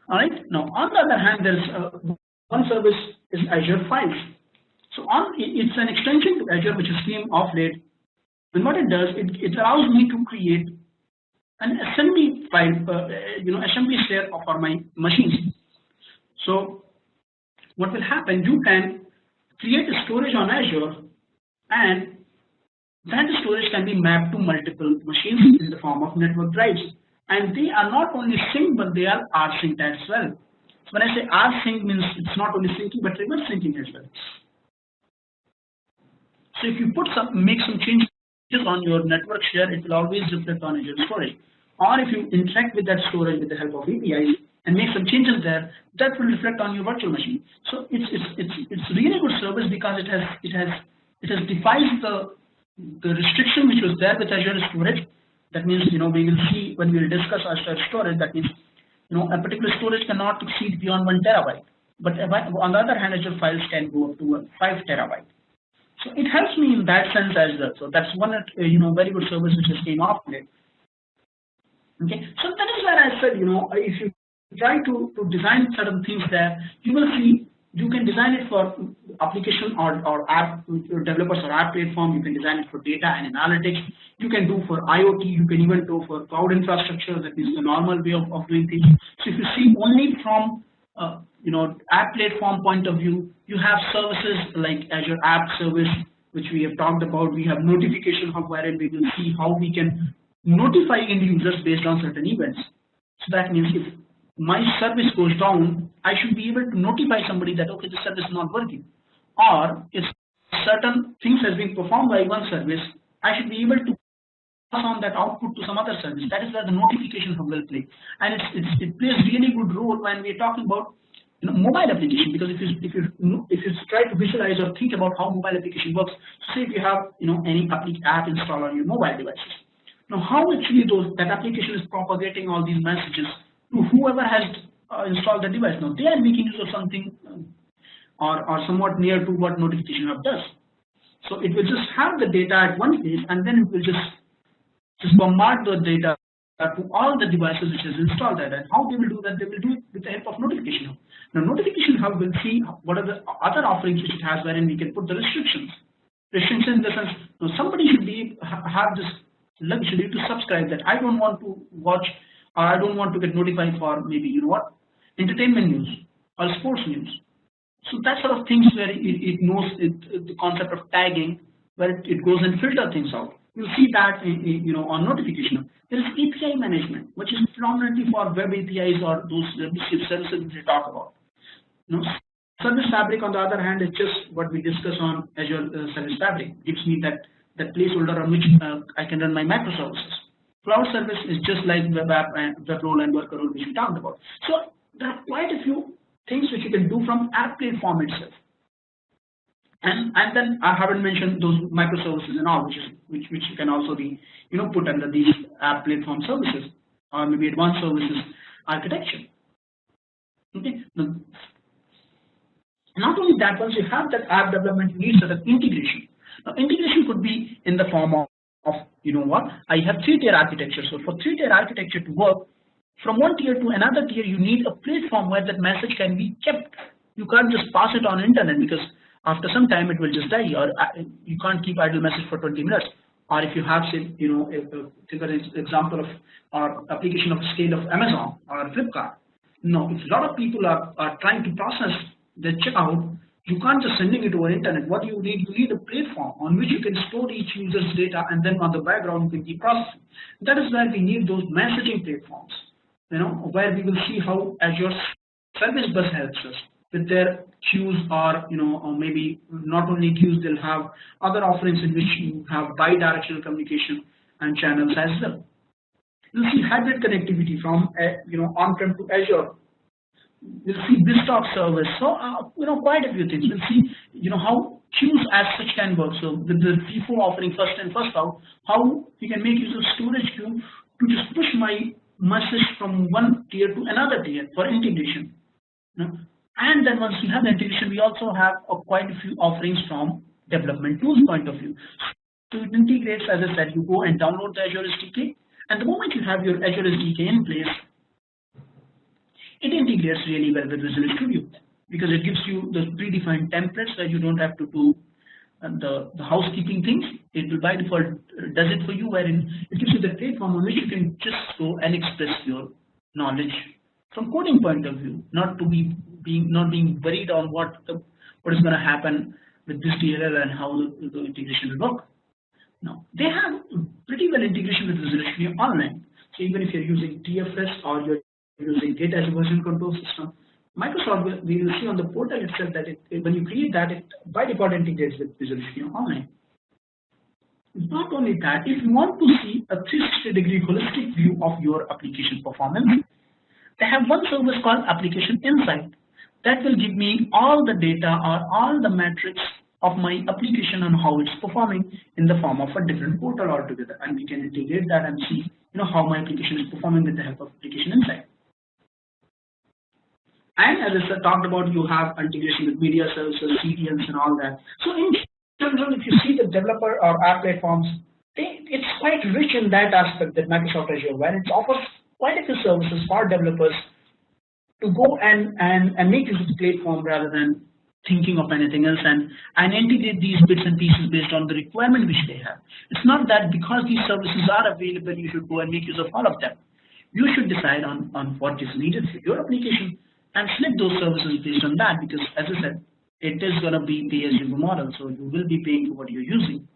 All right. Now, on the other hand, there's one service is Azure Files. So it's an extension to Azure which is came off late. And what it does, it allows me to create an assembly file, assembly layer for my machines. So what will happen? You can create a storage on Azure, and that storage can be mapped to multiple machines in the form of network drives. And they are not only synced, but they are rsync as well. So when I say rsync, means it's not only syncing but reverse syncing as well. So if you make some changes on your network share, it will always reflect on Azure storage. Or if you interact with that storage with the help of APIs and make some changes there, that will reflect on your virtual machine. So it's really good service because it has defies the restriction which was there with Azure storage. That means, we will see when we will discuss Azure storage, that means, a particular storage cannot exceed beyond 1 terabyte. But on the other hand, Azure files can go up to 5 terabyte. So it helps me in that sense as well. So that's one, very good service which has came off today. Okay, so that is where I said, if you try to design certain things there, you will see you can design it for application or app developers or app platform. You can design it for data and analytics. You can do for IoT. You can even do for cloud infrastructure. That is the normal way of doing things. So if you see only from app platform point of view, you have services like Azure App Service, which we have talked about. We have notification hub wherein we will see how we can notify end users based on certain events. So that means if my service goes down, I should be able to notify somebody that, okay, the service is not working. Or if certain things has been performed by one service, I should be able to pass on that output to some other service. That is where the notification hub will play. And it plays really good role when we're talking about mobile application, because if you try to visualize or think about how mobile application works, say if you have any app installed on your mobile devices. Now how actually that application is propagating all these messages to whoever has installed the device. Now they are making use of something or somewhat near to what notification hub does. So it will just have the data at one place, and then it will just bombard the data to all the devices which is installed there. And how they will do that? They will do it with the help of notification hub. Now notification hub will see what are the other offerings which it has, wherein we can put the restrictions. Restrictions in the sense, somebody should have this luxury to subscribe that I don't want to watch, or I don't want to get notified for maybe entertainment news or sports news. So that sort of things where it knows the concept of tagging, where it goes and filter things out. You'll see that on notification. There is API management, which is predominantly for web APIs or those services which we talk about. Service Fabric, on the other hand, is just what we discuss on Azure Service Fabric. It gives me that placeholder on which I can run my microservices. Cloud service is just like web app and web role and worker role which we talked about. So there are quite a few things which you can do from app platform itself. And then I haven't mentioned those microservices and all, which you can also be put under these app platform services or maybe advanced services architecture. Okay. Not only that, once you have that app development, you need certain integration. Now integration could be in the form of I have 3-tier architecture. So for 3-tier architecture to work, from one tier to another tier, you need a platform where that message can be kept. You can't just pass it on internet, because after some time it will just die, or you can't keep idle message for 20 minutes. Or if you have, say, take an example of our application of scale of Amazon or Flipkart. No, if a lot of people are trying to process the checkout, you can't just sending it over internet. What you need a platform on which you can store each user's data, and then on the background you can keep processing. That is where we need those messaging platforms, where we will see how Azure Service Bus helps us with their queues, or maybe not only queues, they'll have other offerings in which you have bi-directional communication and channels as well. You'll see hybrid connectivity from on-prem to Azure. We'll see BizTalk service. So quite a few things. We'll see how queues as such can work. So with the FIFO offering first in first out, how we can make use of storage queue to just push my message from one tier to another tier for integration. And then once we have the integration, we also have quite a few offerings from development tools point of view. So it integrates, as I said, you go and download the Azure SDK, and the moment you have your Azure SDK in place, it integrates really well with Visual Studio. because it gives you the predefined templates where you don't have to do the housekeeping things. It will by default does it for you, wherein it gives you the platform on which you can just go and express your knowledge from coding point of view, not being worried on what is going to happen with this DLL and how the integration will work. Now they have pretty well integration with Resolution Online. So even if you're using TFS or you're using data as a version control system, Microsoft we will see on the portal itself that when you create that, it by default integrates with Resolution Online. Not only that, if you want to see a 360-degree holistic view of your application performance, they have one service called Application Insight that will give me all the data or all the metrics of my application and how it's performing in the form of a different portal altogether, and we can integrate that and see how my application is performing with the help of Application Insight. And as I talked about, you have integration with media services, CDNs, and all that. So in general, if you see the developer or app platforms, it's quite rich in that aspect that Microsoft Azure, where it offers quite a few services for developers to go and make use of the platform rather than thinking of anything else and integrate these bits and pieces based on the requirement which they have. It's not that because these services are available, you should go and make use of all of them. You should decide on what is needed for your application and select those services based on that, because as I said, it is going to be pay-as-you-go model, so you will be paying for what you're using.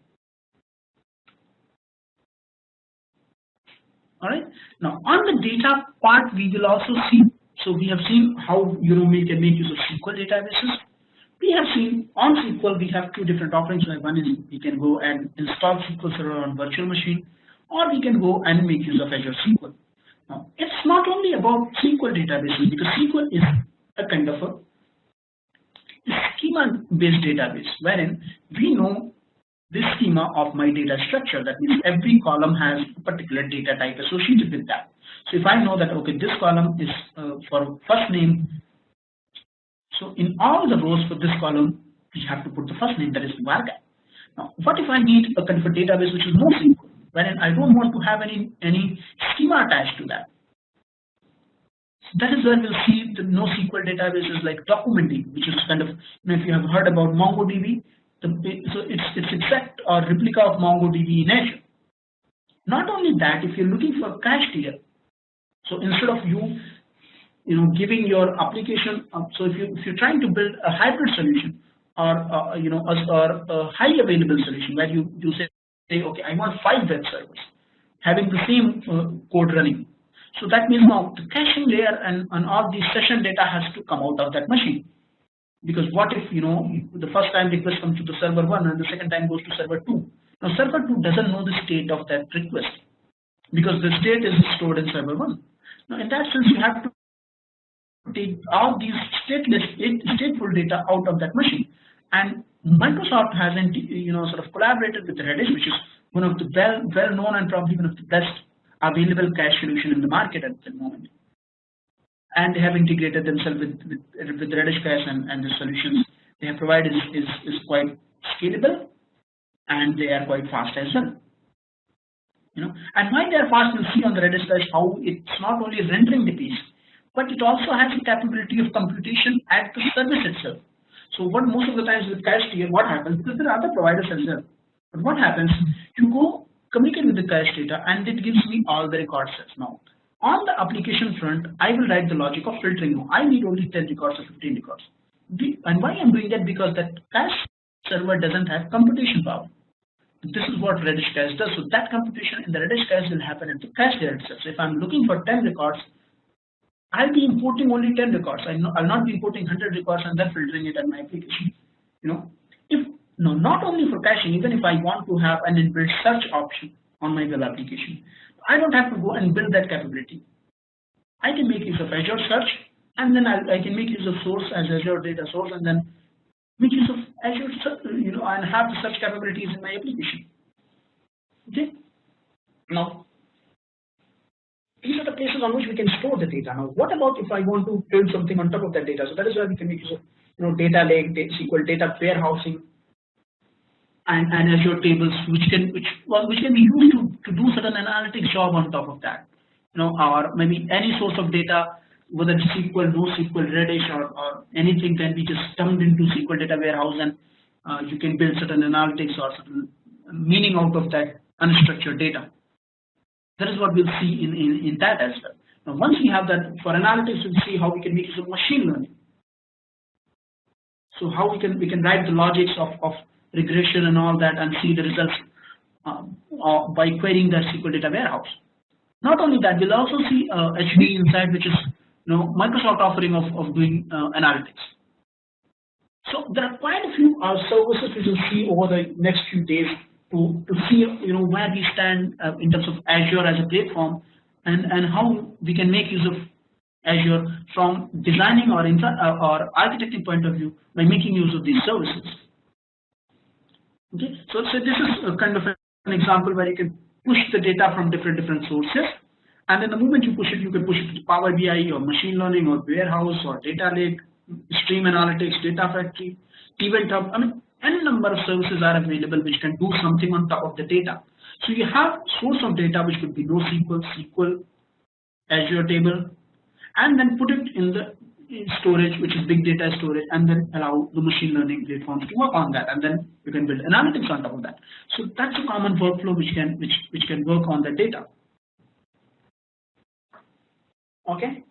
All right. Now on the data part, we will also see. So we have seen how we can make use of SQL databases. We have seen on SQL we have two different offerings. Like one is we can go and install SQL Server on virtual machine, or we can go and make use of Azure SQL. Now it's not only about SQL databases, because SQL is a kind of a schema-based database wherein we know this schema of my data structure. That means every column has a particular data type associated with that. So if I know that okay, this column is for first name, so in all the rows for this column we have to put the first name, that is var guy. Now what if I need a kind of a database which is no SQL, wherein I don't want to have any schema attached to that? So that is where we'll see the NoSQL databases like DocumentDB, which is kind of, if you have heard about MongoDB, so it's exact or replica of MongoDB in Azure. Not only that, if you're looking for cache tier, so instead of you giving your application, so if you're trying to build a hybrid solution or a high available solution where you say okay, I want 5 web servers having the same code running. So that means now the caching layer and all the session data has to come out of that machine. Because what if the first time request comes to the server 1 and the second time goes to server 2? Now server 2 doesn't know the state of that request because the state is stored in server 1. Now in that sense, you have to take all these stateful data out of that machine. And Microsoft has sort of collaborated with Redis, which is one of the well-known and probably one of the best available cache solution in the market at the moment. And they have integrated themselves with Redis cache, and the solutions they have provided is quite scalable, and they are quite fast as well. And why they are fast, you'll see on the Redis cache how it's not only rendering the piece, but it also has the capability of computation at the service itself. So what most of the times with cache tier, what happens, because there are other providers as well, but what happens, you go communicate with the cache data and it gives me all the record sets. Now on the application front, I will write the logic of filtering. Now I need only 10 records or 15 records. And why I'm doing that, because that cache server doesn't have computation power. This is what Redis cache does. So that computation in the Redis cache will happen at the cache layer itself. So if I'm looking for 10 records, I'll be importing only 10 records. I'll not be importing 100 records and then filtering it at my application. Not only for caching, even if I want to have an inbuilt search option on my web application, I don't have to go and build that capability. I can make use of Azure Search, and then I can make use of source as Azure Data Source, and then make use of Azure, and have the search capabilities in my application. Okay. Now, these are the places on which we can store the data. Now, what about if I want to build something on top of that data? So that is where we can make use of data lake, SQL data warehousing, and Azure tables, which can be used to do certain analytics job on top of that. Or maybe any source of data whether it's SQL, NoSQL, Redis, or anything can be just dumped into SQL data warehouse, and you can build certain analytics or certain meaning out of that unstructured data. That is what we'll see in that as well. Now, once we have that for analytics, we'll see how we can make use of machine learning. So how we can write the logics of regression and all that and see the results by querying that SQL data warehouse. Not only that, we'll also see HD Insight, which is Microsoft offering of doing analytics. So there are quite a few services which we'll see over the next few days to see where we stand in terms of Azure as a platform, and how we can make use of Azure from designing or architecting point of view by making use of these services. Okay, so this is a kind of an example where you can push the data from different sources, and then the moment you push it, you can push it to Power BI or machine learning or warehouse or data lake, stream analytics, data factory, event hub. I mean, any number of services are available which can do something on top of the data. So you have source of data which could be NoSQL, SQL, Azure table, and then put it in the storage, which is big data storage, and then allow the machine learning platforms to work on that, and then you can build analytics on top of that. So that's a common workflow which can work on the data. Okay.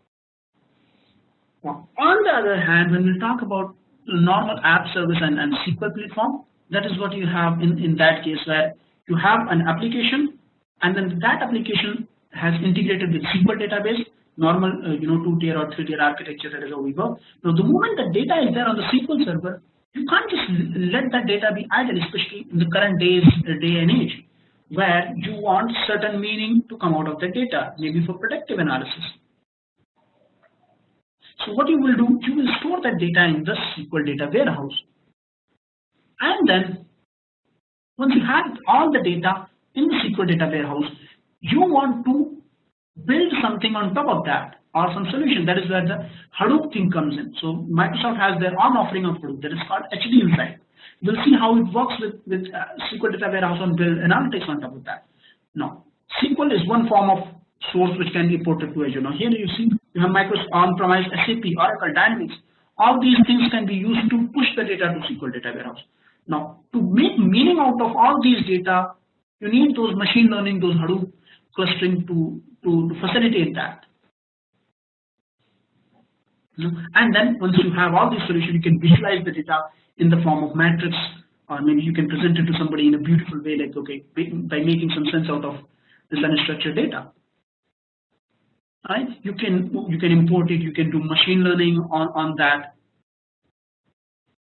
Now, on the other hand, when we talk about normal app service and SQL platform, that is what you have in that case, where you have an application, and then that application has integrated with SQL database, normal 2-tier or 3-tier architecture. That is how we work. Now, the moment the data is there on the SQL server, you can't just let that data be idle, especially in the current day and age, where you want certain meaning to come out of the data, maybe for predictive analysis. So what you will do, you will store that data in the SQL data warehouse, and then once you have all the data in the SQL data warehouse, you want to build something on top of that, or some solution. That is where the Hadoop thing comes in. So Microsoft has their own offering of Hadoop that is called HD Insight. We'll see how it works with SQL data warehouse and build analytics on top of that. Now, SQL is one form of source which can be ported to Azure. Now here you see you have Microsoft on-premise, SAP, Oracle, Dynamics. All these things can be used to push the data to SQL data warehouse. Now, to make meaning out of all these data, you need those machine learning, those Hadoop clustering to facilitate that. And then once you have all these solutions, you can visualize the data in the form of matrix, or maybe you can present it to somebody in a beautiful way, like, okay, by making some sense out of this unstructured data. Right? You can import it, you can do machine learning on that,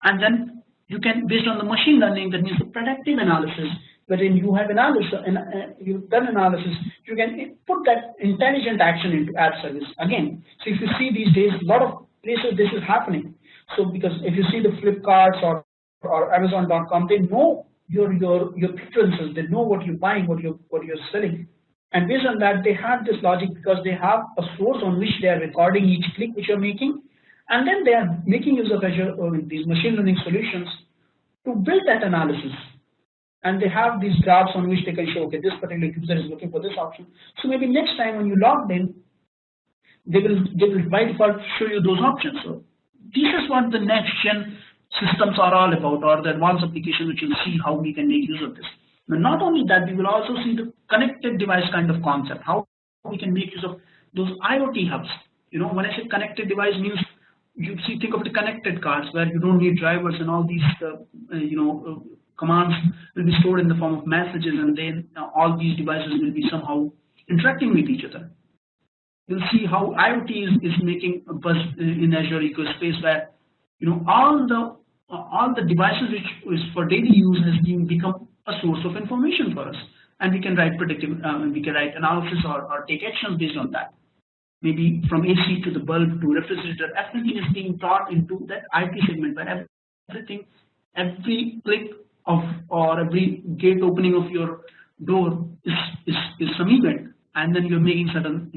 and then you can, based on the machine learning, that means the predictive analysis, wherein you have analysis and you've done analysis, you can put that intelligent action into app service again. So if you see these days, a lot of places this is happening. So because if you see the Flipkarts or Amazon.com, they know your preferences, they know what you're buying, what you're selling. And based on that, they have this logic because they have a source on which they are recording each click which you're making, and then they are making use of Azure these machine learning solutions to build that analysis. And they have these graphs on which they can show, okay, this particular user is looking for this option. So maybe next time when you log in, they will by default show you those options. So this is what the next gen systems are all about, or the advanced application, which you'll see how we can make use of this. But not only that, we will also see the connected device kind of concept, how we can make use of those IoT hubs. When I say connected device, means think of the connected cars where you don't need drivers, and all these commands will be stored in the form of messages, and then all these devices will be somehow interacting with each other. You'll see how IoT is making a buzz in Azure ecospace, where all the devices which is for daily use has become a source of information for us, and we can write predictive, we can write analysis or take actions based on that. Maybe from AC to the bulb to refrigerator, everything is being taught into that IT segment, where every click of or every gate opening of your door is some event, and then you're making certain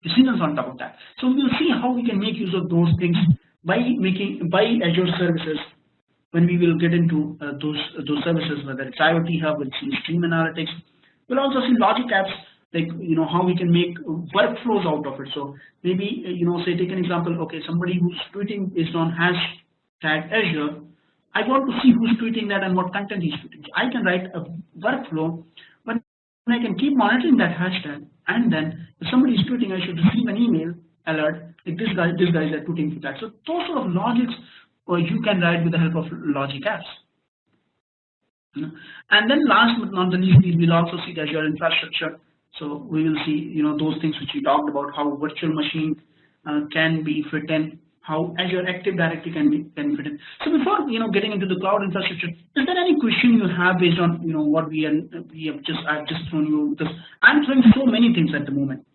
decisions on top of that. So we'll see how we can make use of those things by Azure services when we will get into those services, whether it's IoT hub, we'll see stream analytics. We'll also see logic apps like how we can make workflows out of it. So maybe say take an example. Okay, somebody who's tweeting based on hashtag Azure. I want to see who's tweeting that and what content he's tweeting. So I can write a workflow, but I can keep monitoring that hashtag, and then if somebody is tweeting, I should receive an email alert like this guys are tweeting for that. So those sort of logics you can write with the help of logic apps. And then last but not the least, we will also see the Azure infrastructure. So we will see those things which we talked about, how virtual machine can be fit in, how Azure Active Directory can fit in. So before getting into the cloud infrastructure, is there any question you have based on what I've just thrown you? Because I'm throwing so many things at the moment,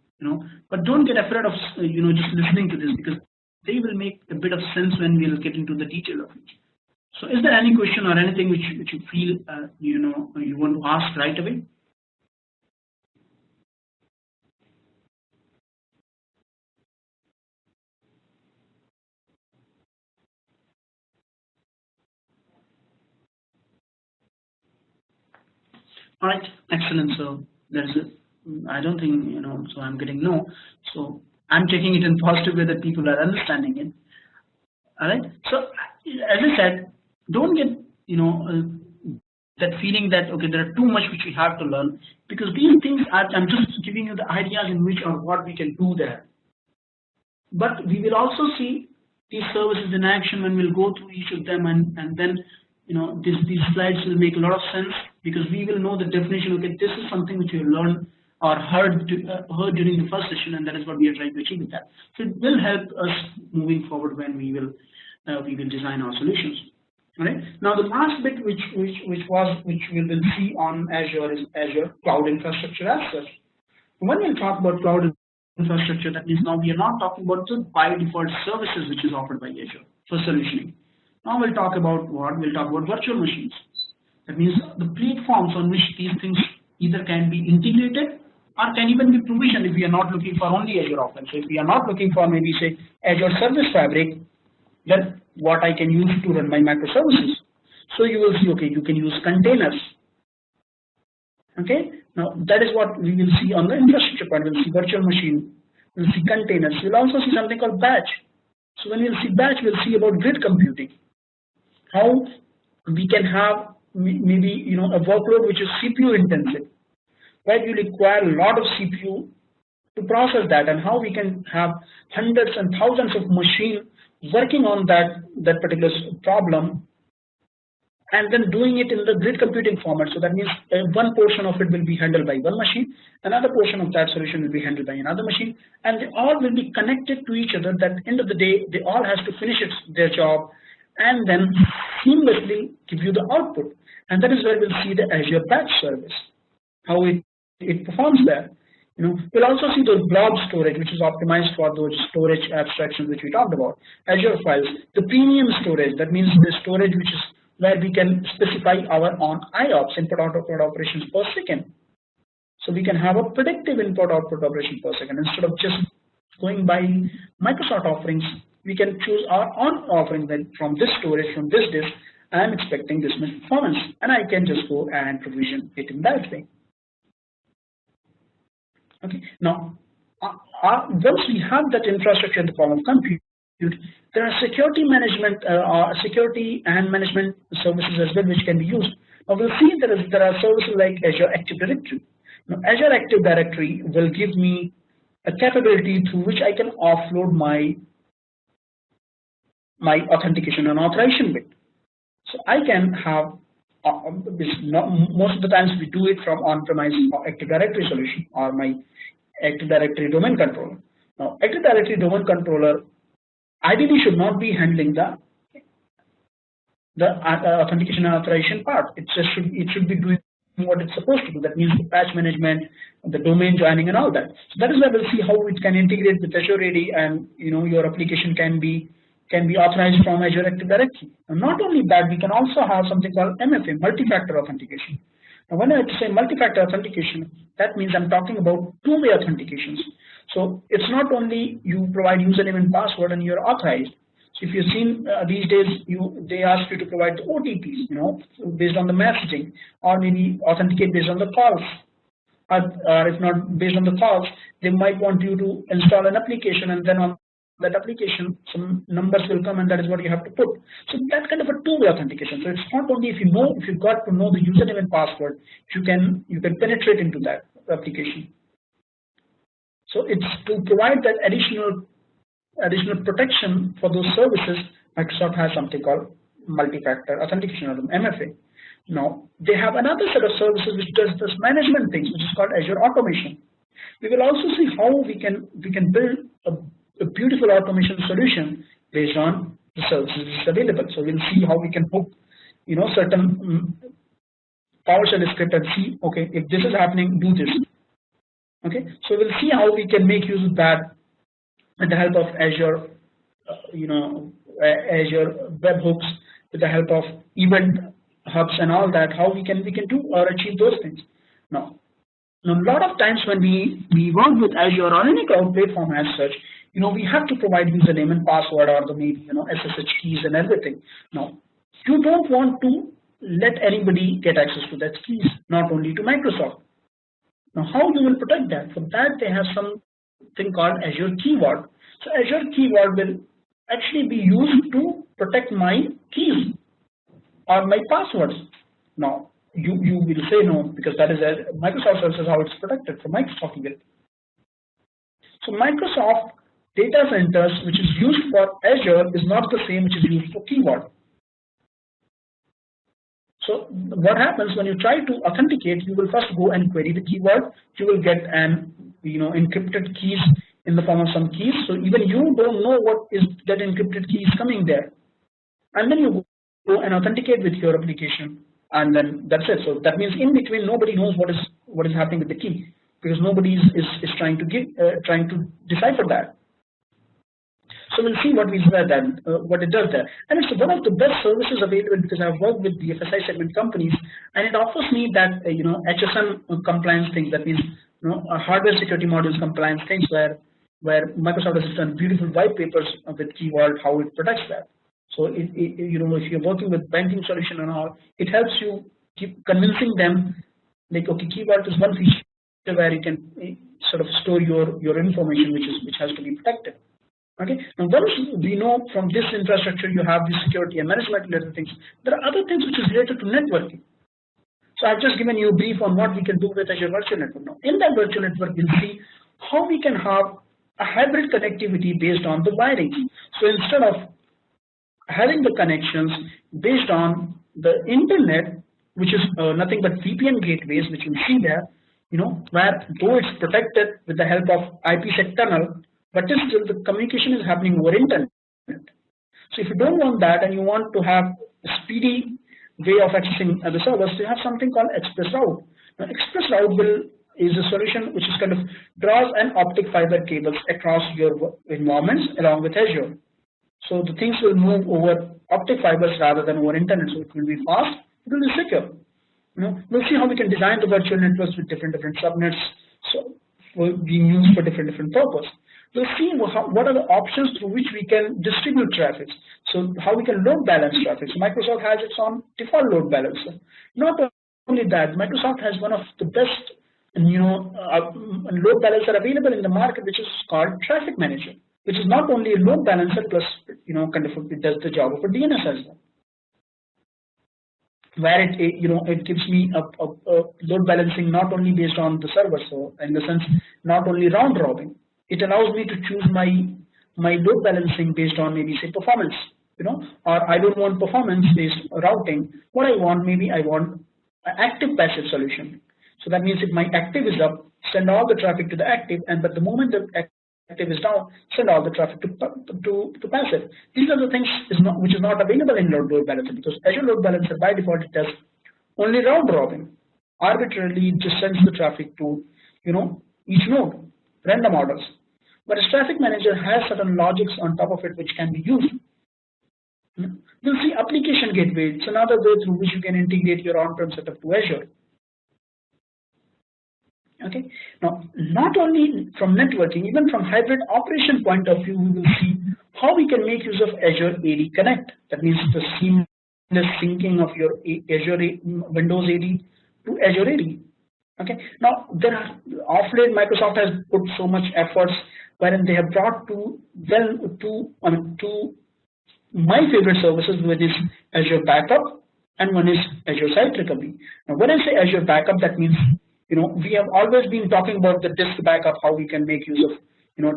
but don't get afraid of just listening to this, because they will make a bit of sense when we'll get into the detail of it. So is there any question or anything which you feel you want to ask right away? All right, excellent. So there's I don't think so I'm getting no. So I'm taking it in positive way that people are understanding it. All right. So as I said, don't get that feeling that okay, there are too much which we have to learn, because these things I'm just giving you the ideas in which or what we can do there. But we will also see these services in action when we'll go through each of them, and then these slides will make a lot of sense, because we will know the definition. Okay, this is something which we learned or heard during the first session, and that is what we are trying to achieve with that. So it will help us moving forward when we will design our solutions. All right. Now the last bit which we will see on Azure is Azure Cloud Infrastructure as such. When we talk about cloud infrastructure, that means now we are not talking about the by default services which is offered by Azure for solutioning. Now we'll talk about what? We'll talk about virtual machines. That means the platforms on which these things either can be integrated or can even be provisioned if we are not looking for only Azure offerings. So if we are not looking for maybe say Azure Service Fabric, then what I can use to run my microservices. So you will see, okay, you can use containers. Okay, now that is what we will see on the infrastructure part. We'll see virtual machine, we'll see containers, we'll also see something called batch. So when we'll see batch, we'll see about grid computing. How we can have maybe a workload which is CPU intensive, where you require a lot of CPU to process that, and how we can have hundreds and thousands of machines working on that particular problem, and then doing it in the grid computing format. So that means one portion of it will be handled by one machine, another portion of that solution will be handled by another machine, and they all will be connected to each other. That end of the day, they all has to finish their job and then seamlessly give you the output. And that is where we'll see the Azure Batch service, how it performs there. We'll also see those blob storage, which is optimized for those storage abstractions which we talked about. Azure Files, the premium storage, that means the storage which is where we can specify our own IOPS, input-output operations per second. So we can have a predictive input-output operation per second. Instead of just going by Microsoft offerings, we can choose our own offering that from this storage, from this disk, I am expecting this much performance, and I can just go and provision it in that way. Okay. Now, once we have that infrastructure in the form of compute, there are security management, security and management services as well which can be used. Now we'll see there are services like Azure Active Directory. Now Azure Active Directory will give me a capability through which I can offload my authentication and authorization bit. So I can have most of the times we do it from on-premise Active Directory solution or my Active Directory domain controller. Now Active Directory domain controller ideally should not be handling the authentication and authorization part. It should be doing what it's supposed to do. That means the patch management, the domain joining, and all that. So that is where we'll see how it can integrate with Azure AD, and your application can be authorized from Azure Active Directory. And not only that, we can also have something called MFA, multi-factor authentication. Now when I say multi-factor authentication, that means I'm talking about two-way authentications. So it's not only you provide username and password and you're authorized. So if you've seen these days, they ask you to provide the OTPs, based on the messaging, or maybe authenticate based on the calls. or if not based on the cost, they might want you to install an application, and then on that application some numbers will come, and that is what you have to put. So that's kind of a two-way authentication. So it's not only if you got to know the username and password, you can penetrate into that application. So it's to provide that additional protection for those services. Microsoft has something called multi-factor authentication, or MFA. Now they have another set of services which does this management things, which is called Azure Automation. We will also see how we can build a beautiful automation solution based on the services which is available. So we'll see how we can hook, certain PowerShell script and see, okay, if this is happening, do this. Okay, so we'll see how we can make use of that with the help of Azure, Azure webhooks, with the help of event hubs and all that. How we can do or achieve those things. Now a lot of times when we work with Azure or any cloud platform as such, we have to provide username and password, or the maybe SSH keys and everything. Now you don't want to let anybody get access to that keys, not only to Microsoft. Now how you will protect that? For that they have something called Azure Keyword. So Azure Keyword will actually be used to protect my keys or my passwords. Now you will say no, because that is a Microsoft services, how it's protected from Microsoft even. So Microsoft data centers which is used for Azure is not the same which is used for Keyword. So what happens when you try to authenticate, you will first go and query the keyword. You will get an encrypted keys in the form of some keys. So even you don't know what is that encrypted key is coming there, and then you go and authenticate with your application, and then that's it. So that means in between nobody knows what is happening with the key, because nobody is trying to decipher that. So we'll see what it does there, and it's one of the best services available, because I've worked with the FSI segment companies, and it offers me that HSM compliance things. That means hardware security modules compliance things, where Microsoft has done beautiful white papers with Keyword, how it protects that. So if you're working with banking solution and all, it helps you keep convincing them, like, okay, Keyword is one feature where you can sort of store your information which has to be protected. Okay. Now once we know from this infrastructure you have the security and management related things, there are other things which is related to networking. So I've just given you a brief on what we can do with Azure Virtual Network. Now in that virtual network we'll see how we can have a hybrid connectivity based on the wiring. So instead of having the connections based on the internet, which is nothing but VPN gateways, which you see there, where though it's protected with the help of IPsec tunnel, but still the communication is happening over internet. So if you don't want that and you want to have a speedy way of accessing the servers, you have something called Express Route. Now Express Route is a solution which is kind of draws an optic fiber cables across your environments along with Azure. So the things will move over optic fibers rather than over internet. So it will be fast, it will be secure. We'll see how we can design the virtual networks with different subnets, so being used for different purpose. We'll see what are the options through which we can distribute traffic. So how we can load balance traffic. So Microsoft has its own default load balancer. Not only that, Microsoft has one of the best load balancer available in the market, which is called Traffic Manager, which is not only a load balancer plus it does the job of a DNS as well, where it gives me a load balancing not only based on the server, so in the sense not only round robin. It allows me to choose my load balancing based on maybe say performance, or I don't want performance based routing. What I want, maybe I want an active passive solution. So that means if my active is up, send all the traffic to the active, but the moment the active is down, send all the traffic to passive. These are the things which is not available in load balancer, because Azure Load Balancer by default it does only round robin. Arbitrarily it just sends the traffic to each node, random orders. But a Traffic Manager has certain logics on top of it which can be used. We'll see application gateway. It's another way through which you can integrate your on-prem setup to Azure. Okay. Now, not only from networking, even from hybrid operation point of view, we will see how we can make use of Azure AD Connect. That means the seamless syncing of your Azure Windows AD to Azure AD. Okay. Now, there are, of late, Microsoft has put so much efforts wherein they have brought to my favorite services, which is Azure Backup and one is Azure Site Recovery. Now, when I say Azure Backup, that means, we have always been talking about the disk backup, how we can make use of,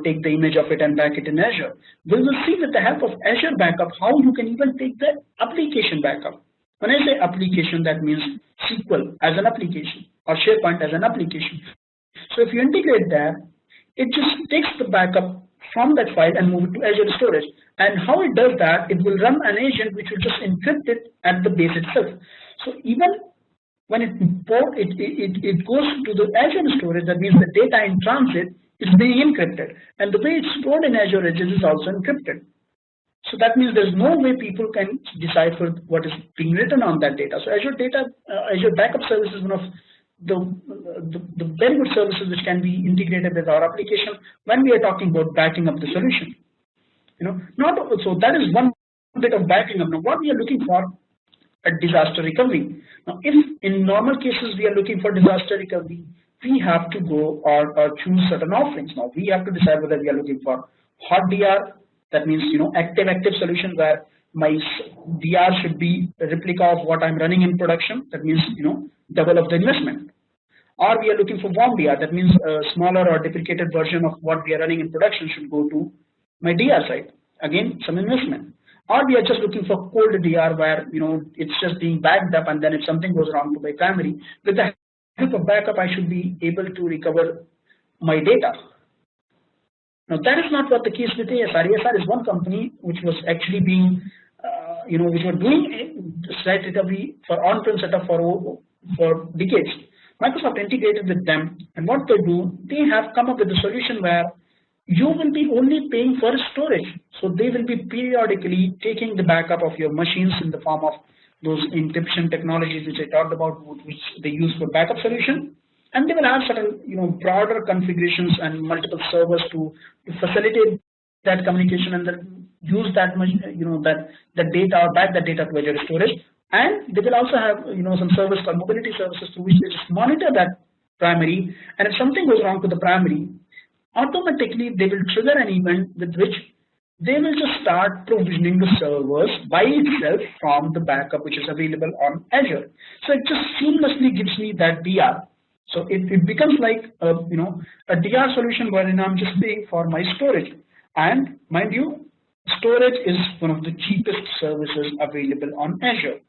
take the image of it and back it in Azure. We will see with the help of Azure Backup how you can even take the application backup. When I say application, that means SQL as an application or SharePoint as an application. So if you integrate that, it just takes the backup from that file and move it to Azure storage. And how it does that, it will run an agent which will just encrypt it at the base itself. So even when it goes to the Azure storage, that means the data in transit is being encrypted. And the way it's stored in Azure is also encrypted. So that means there's no way people can decipher what is being written on that data. So Azure Backup Service is one of the very good services which can be integrated with our application when we are talking about backing up the solution. So that is one bit of backing up. Now, what we are looking for at disaster recovery. Now, if in normal cases we are looking for disaster recovery, we have to go or choose certain offerings. Now, we have to decide whether we are looking for hot DR. That means, active solution where my DR should be a replica of what I'm running in production. That means, double of the investment. Or we are looking for warm DR. That means a smaller or deprecated version of what we are running in production should go to my DR side. Again, some investment. Or we are just looking for cold DR where, it's just being backed up, and then if something goes wrong to my primary, with the help of backup, I should be able to recover my data. Now, that is not what the case with ASR. ASR is one company which was actually being, which were doing site recovery for on-prem setup for decades. Microsoft integrated with them, and what they do, they have come up with a solution where you will be only paying for storage. So they will be periodically taking the backup of your machines in the form of those encryption technologies which I talked about, which they use for backup solution. And they will have certain, broader configurations and multiple servers to facilitate that communication and then use that much, that data or back that data to Azure storage. And they will also have, some service called mobility services through which they just monitor that primary. And if something goes wrong to the primary, automatically they will trigger an event with which they will just start provisioning the servers by itself from the backup which is available on Azure. So it just seamlessly gives me that DR. So it becomes like a DR solution wherein I'm just paying for my storage. And mind you, storage is one of the cheapest services available on Azure.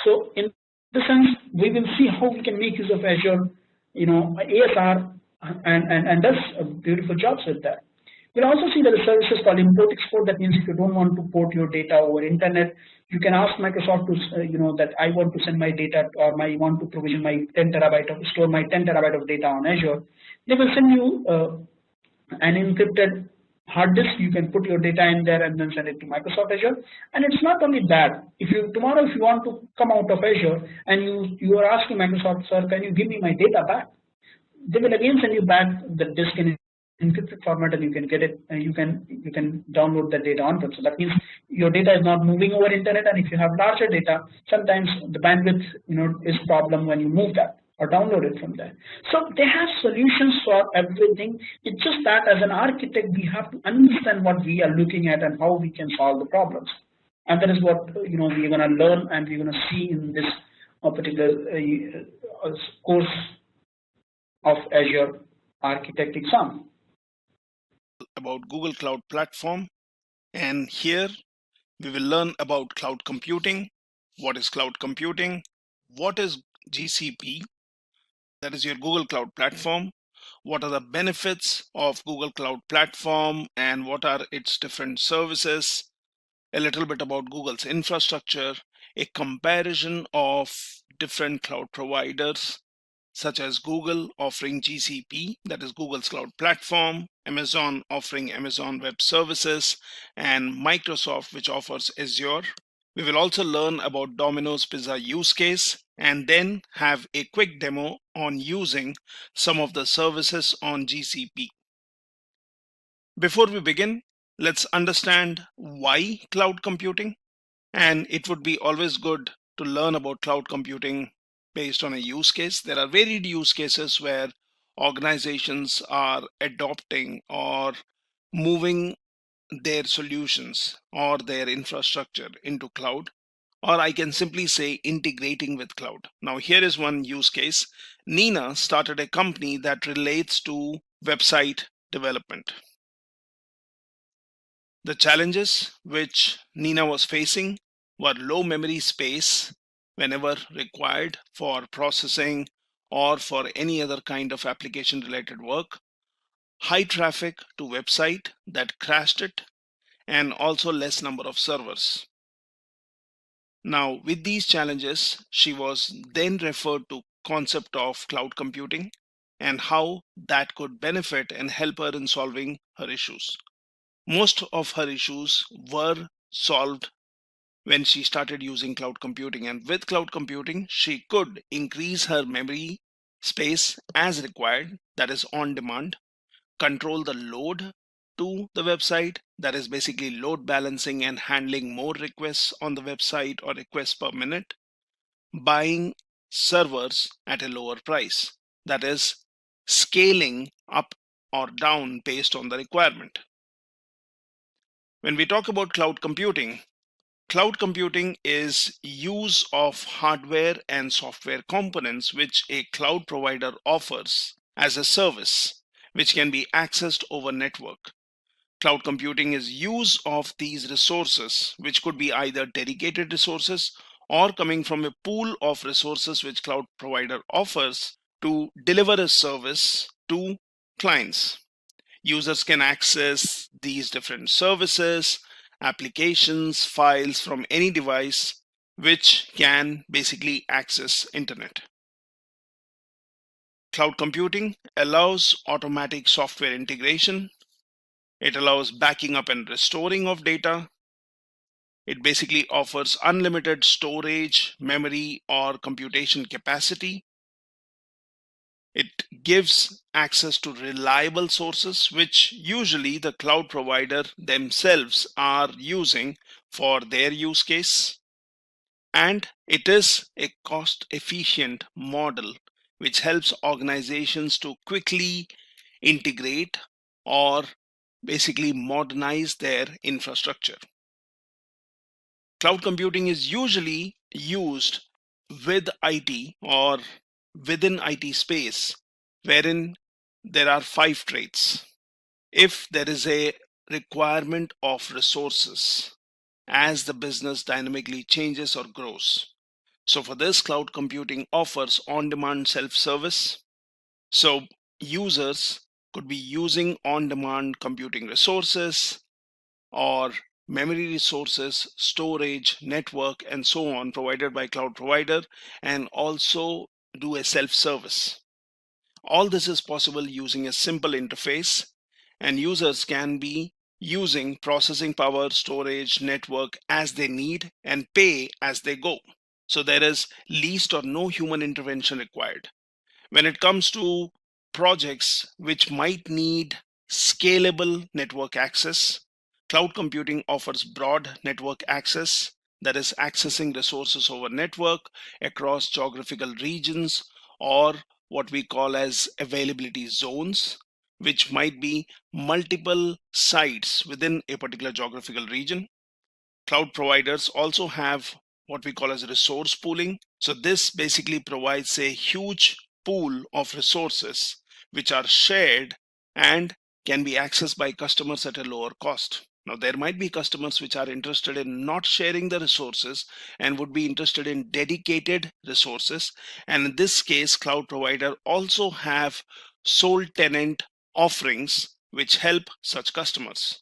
So in the sense, we will see how we can make use of Azure, ASR, and does beautiful jobs with that. We'll also see that the services called import export. That means if you don't want to port your data over internet, you can ask Microsoft to, that I want to send my data or I want to provision my 10 terabyte of, store my 10 terabyte of data on Azure. They will send you an encrypted hard disk. You can put your data in there and then send it to Microsoft Azure. And it's not only that. Tomorrow, if you want to come out of Azure and you are asking Microsoft, sir, can you give me my data back? They will again send you back the disk in encrypted format, and you can get it, and you can download the data on-prem. So that means your data is not moving over internet, and if you have larger data, sometimes the bandwidth is a problem when you move that or download it from there. So they have solutions for everything. It's just that as an architect, we have to understand what we are looking at and how we can solve the problems. And that is what we're going to learn and we're going to see in this particular course of Azure Architect exam. About Google Cloud Platform, and here we will learn about cloud computing. What is cloud computing? What is GCP? That is your Google Cloud Platform. What are the benefits of Google Cloud Platform and what are its different services? A little bit about Google's infrastructure, a comparison of different cloud providers such as Google offering GCP, that is Google's cloud platform, Amazon offering Amazon Web Services, and Microsoft, which offers Azure. We will also learn about Domino's Pizza use case and then have a quick demo on using some of the services on GCP. Before we begin, let's understand why cloud computing. And it would be always good to learn about cloud computing based on a use case. There are varied use cases where organizations are adopting or moving their solutions or their infrastructure into cloud, or I can simply say integrating with cloud. Now, here is one use case. Nina started a company that relates to website development. The challenges which Nina was facing were low memory space whenever required for processing or for any other kind of application related work, high traffic to website that crashed it, and also less number of servers. Now, with these challenges, she was then referred to concept of cloud computing and how that could benefit and help her in solving her issues. Most of her issues were solved when she started using cloud computing, and with cloud computing, she could increase her memory space as required, that is on demand, control the load to the website, that is basically load balancing and handling more requests on the website or requests per minute, buying servers at a lower price, that is scaling up or down based on the requirement. When we talk about cloud computing is use of hardware and software components which a cloud provider offers as a service, which can be accessed over network. Cloud computing is use of these resources, which could be either dedicated resources or coming from a pool of resources which cloud provider offers to deliver a service to clients. Users can access these different services, applications, files from any device which can basically access internet. Cloud computing allows automatic software integration. It allows backing up and restoring of data. It basically offers unlimited storage, memory, or computation capacity. It gives access to reliable sources, which usually the cloud provider themselves are using for their use case. And it is a cost-efficient model, which helps organizations to quickly integrate or basically modernize their infrastructure. Cloud computing is usually used with IT or within IT space, wherein there are 5 traits. If there is a requirement of resources as the business dynamically changes or grows. So for this, cloud computing offers on-demand self-service. So users could be using on-demand computing resources or memory resources, storage, network, and so on provided by cloud provider, and also do a self-service. All this is possible using a simple interface, and users can be using processing power, storage, network as they need and pay as they go. So there is least or no human intervention required. When it comes to projects which might need scalable network access, cloud computing offers broad network access, that is accessing resources over network across geographical regions or what we call as availability zones, which might be multiple sites within a particular geographical region. Cloud providers also have what we call as resource pooling. So this basically provides a huge pool of resources which are shared and can be accessed by customers at a lower cost. Now, there might be customers which are interested in not sharing the resources and would be interested in dedicated resources. And in this case, cloud provider also have sole tenant offerings which help such customers.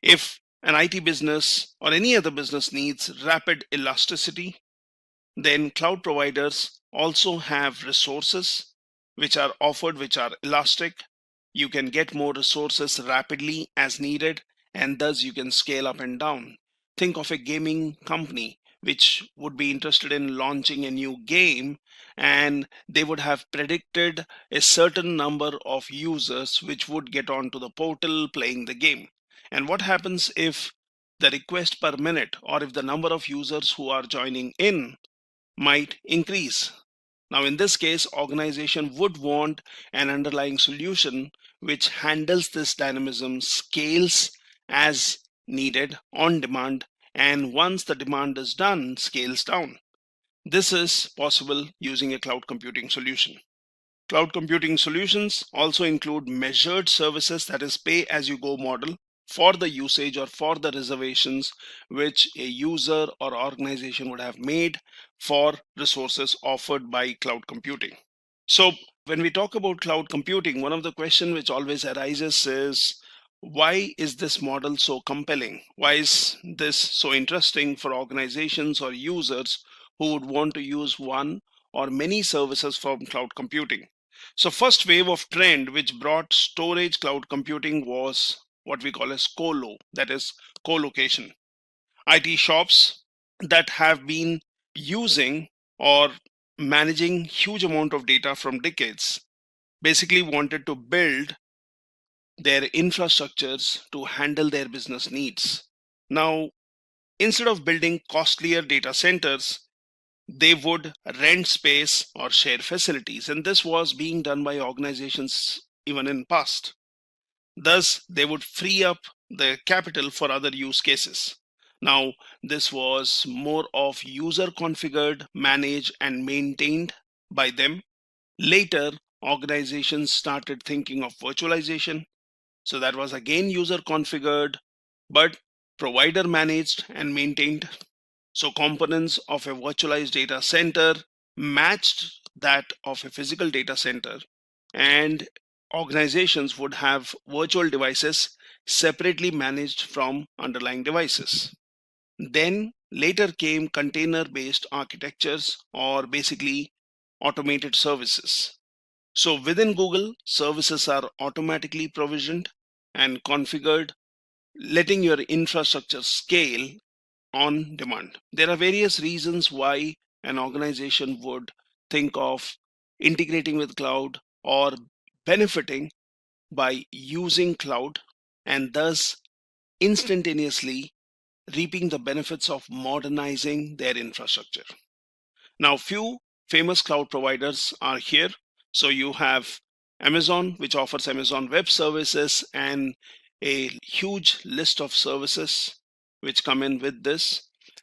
If an IT business or any other business needs rapid elasticity, then cloud providers also have resources which are offered, which are elastic. You can get more resources rapidly as needed, and thus you can scale up and down. Think of a gaming company which would be interested in launching a new game, and they would have predicted a certain number of users which would get onto the portal playing the game. And what happens if the request per minute or if the number of users who are joining in might increase? Now, in this case, organization would want an underlying solution which handles this dynamism, scales as needed on demand, and once the demand is done, scales down. This is possible using a cloud computing solution. Cloud computing solutions also include measured services, that is pay-as-you-go model, for the usage or for the reservations which a user or organization would have made for resources offered by cloud computing. So when we talk about cloud computing, one of the questions which always arises is, why is this model so compelling? Why is this so interesting for organizations or users who would want to use one or many services from cloud computing? So first wave of trend which brought storage cloud computing was what we call as colo, that is co-location. IT shops that have been using or managing huge amount of data from decades basically wanted to build their infrastructures to handle their business needs. Now, instead of building costlier data centers, they would rent space or share facilities, and this was being done by organizations even in past. Thus, they would free up the capital for other use cases. Now, this was more of user configured, managed, and maintained by them. Later, organizations started thinking of virtualization. So that was again user configured, but provider managed and maintained. So components of a virtualized data center matched that of a physical data center, and organizations would have virtual devices separately managed from underlying devices. Then later came container-based architectures, or basically automated services. So within Google, services are automatically provisioned and configured, letting your infrastructure scale on demand. There are various reasons why an organization would think of integrating with cloud or benefiting by using cloud, and thus instantaneously reaping the benefits of modernizing their infrastructure. Now, few famous cloud providers are here. So you have Amazon, which offers Amazon Web Services and a huge list of services which come in with this.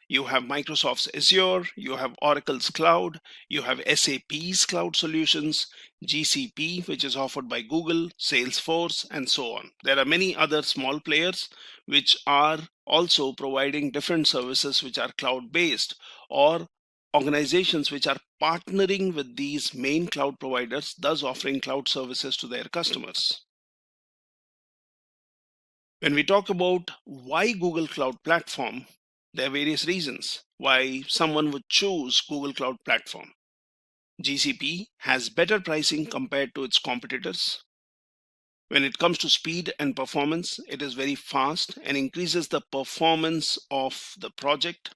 You have Microsoft's Azure, you have Oracle's cloud, you have SAP's cloud solutions, GCP, which is offered by Google, Salesforce, and so on. There are many other small players which are also providing different services which are cloud-based, or organizations which are partnering with these main cloud providers, thus offering cloud services to their customers. When we talk about why Google Cloud Platform, there are various reasons why someone would choose Google Cloud Platform. GCP has better pricing compared to its competitors. When it comes to speed and performance, it is very fast and increases the performance of the project.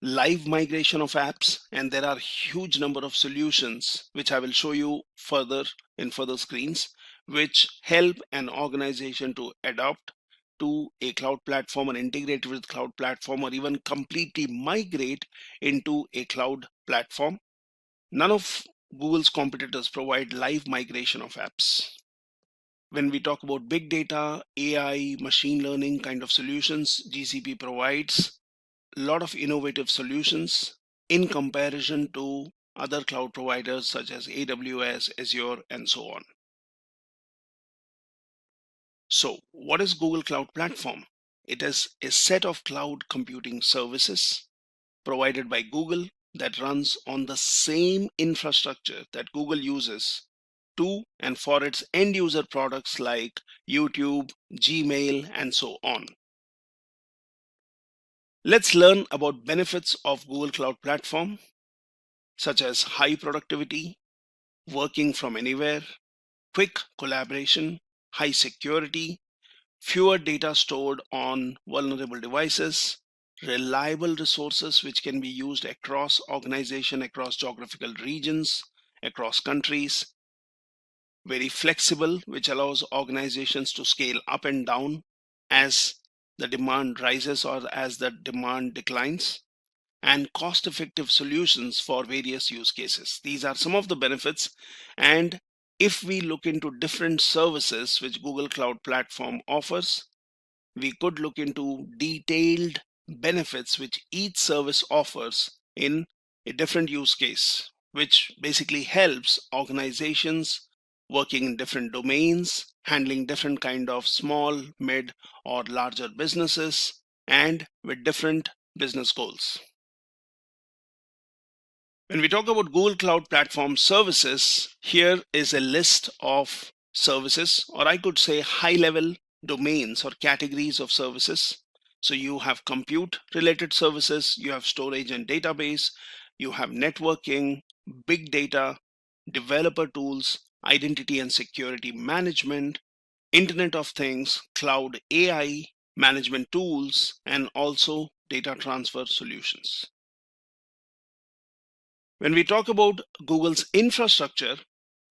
Live migration of apps, and there are huge number of solutions which I will show you further in further screens, which help an organization to adopt to a cloud platform and integrate with cloud platform, or even completely migrate into a cloud platform. None of Google's competitors provide live migration of apps. When we talk about big data, AI, machine learning kind of solutions, GCP provides a lot of innovative solutions in comparison to other cloud providers such as AWS, Azure, and so on. So what is Google Cloud Platform? It is a set of cloud computing services provided by Google that runs on the same infrastructure that Google uses to and for its end user products like YouTube, Gmail, and so on. Let's learn about benefits of Google Cloud Platform, such as high productivity, working from anywhere, quick collaboration, high security, fewer data stored on vulnerable devices, reliable resources which can be used across organization, across geographical regions, across countries, very flexible, which allows organizations to scale up and down as the demand rises or as the demand declines, and cost-effective solutions for various use cases. These are some of the benefits. And if we look into different services which Google Cloud Platform offers, we could look into detailed benefits which each service offers in a different use case, which basically helps organizations working in different domains, handling different kind of small, mid, or larger businesses, and with different business goals. When we talk about Google Cloud Platform services, here is a list of services, or I could say high-level domains or categories of services. So you have compute related services, you have storage and database, you have networking, big data, developer tools, identity and security management, Internet of Things, cloud AI, management tools, and also data transfer solutions. When we talk about Google's infrastructure,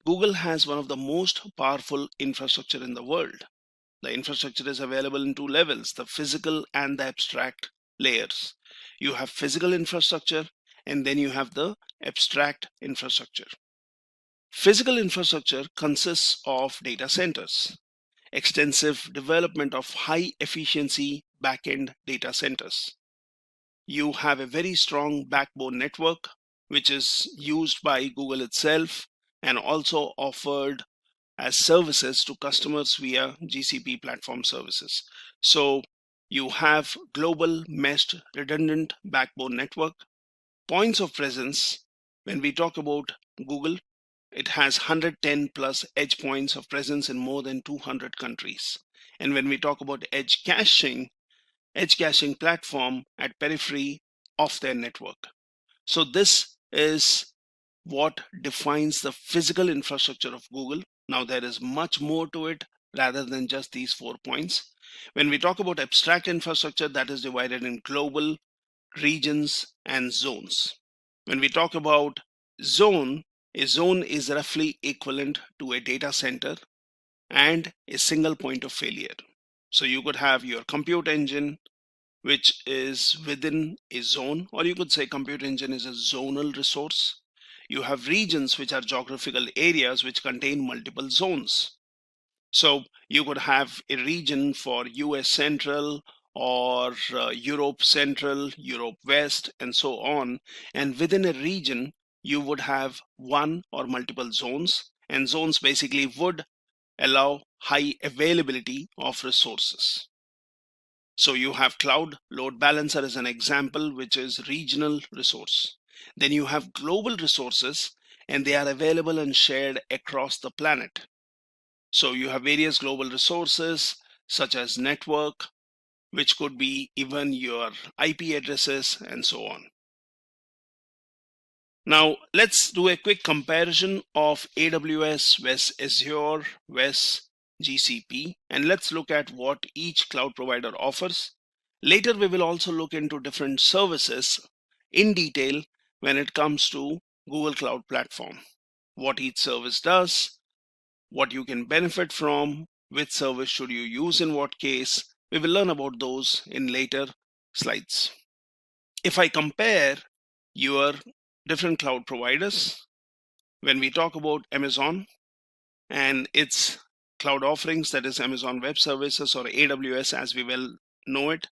Google has one of the most powerful infrastructure in the world. The infrastructure is available in two levels, the physical and the abstract layers. You have physical infrastructure and then you have the abstract infrastructure. Physical infrastructure consists of data centers, extensive development of high efficiency backend data centers. You have a very strong backbone network, which is used by Google itself and also offered as services to customers via GCP platform services. So you have global meshed redundant backbone network. Points of presence, when we talk about Google, it has 110 plus edge points of presence in more than 200 countries. And when we talk about edge caching platform at periphery of their network. So this is what defines the physical infrastructure of Google. Now there is much more to it rather than just these 4 points. When we talk about abstract infrastructure, that is divided in global, regions, and zones. When we talk about zone, a zone is roughly equivalent to a data center and a single point of failure. So you could have your compute engine, which is within a zone, or you could say compute engine is a zonal resource. You have regions, which are geographical areas which contain multiple zones. So you could have a region for US Central or Europe Central, Europe West, and so on. And within a region, you would have one or multiple zones, and zones basically would allow high availability of resources. So you have cloud load balancer as an example, which is regional resource. Then you have global resources, and they are available and shared across the planet. So you have various global resources such as network, which could be even your IP addresses and so on. Now let's do a quick comparison of AWS vs Azure vs GCP, and let's look at what each cloud provider offers. Later we will also look into different services in detail when it comes to Google Cloud Platform, what each service does, what you can benefit from, which service should you use in what case. We will learn about those in later slides. If I compare your different cloud providers, when we talk about Amazon and its cloud offerings, that is Amazon Web Services or AWS as we well know it,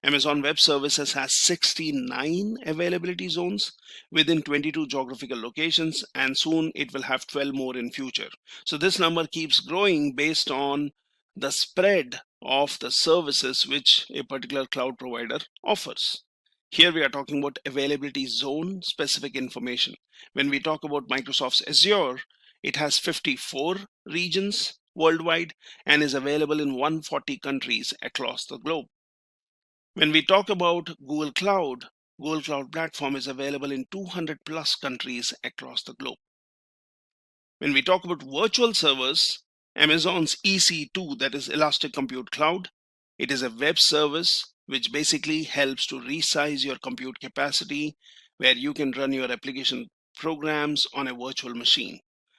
Amazon Web Services has 69 availability zones within 22 geographical locations, and soon it will have 12 more in future. So this number keeps growing based on the spread of the services which a particular cloud provider offers. Here we are talking about availability zone specific information. When we talk about Microsoft's Azure, it has 54 regions worldwide and is available in 140 countries across the globe. When we talk about Google Cloud Platform is available in 200 plus countries across the globe. When we talk about virtual servers, Amazon's EC2, that is Elastic Compute Cloud, it is a web service which basically helps to resize your compute capacity where you can run your application programs on a virtual machine.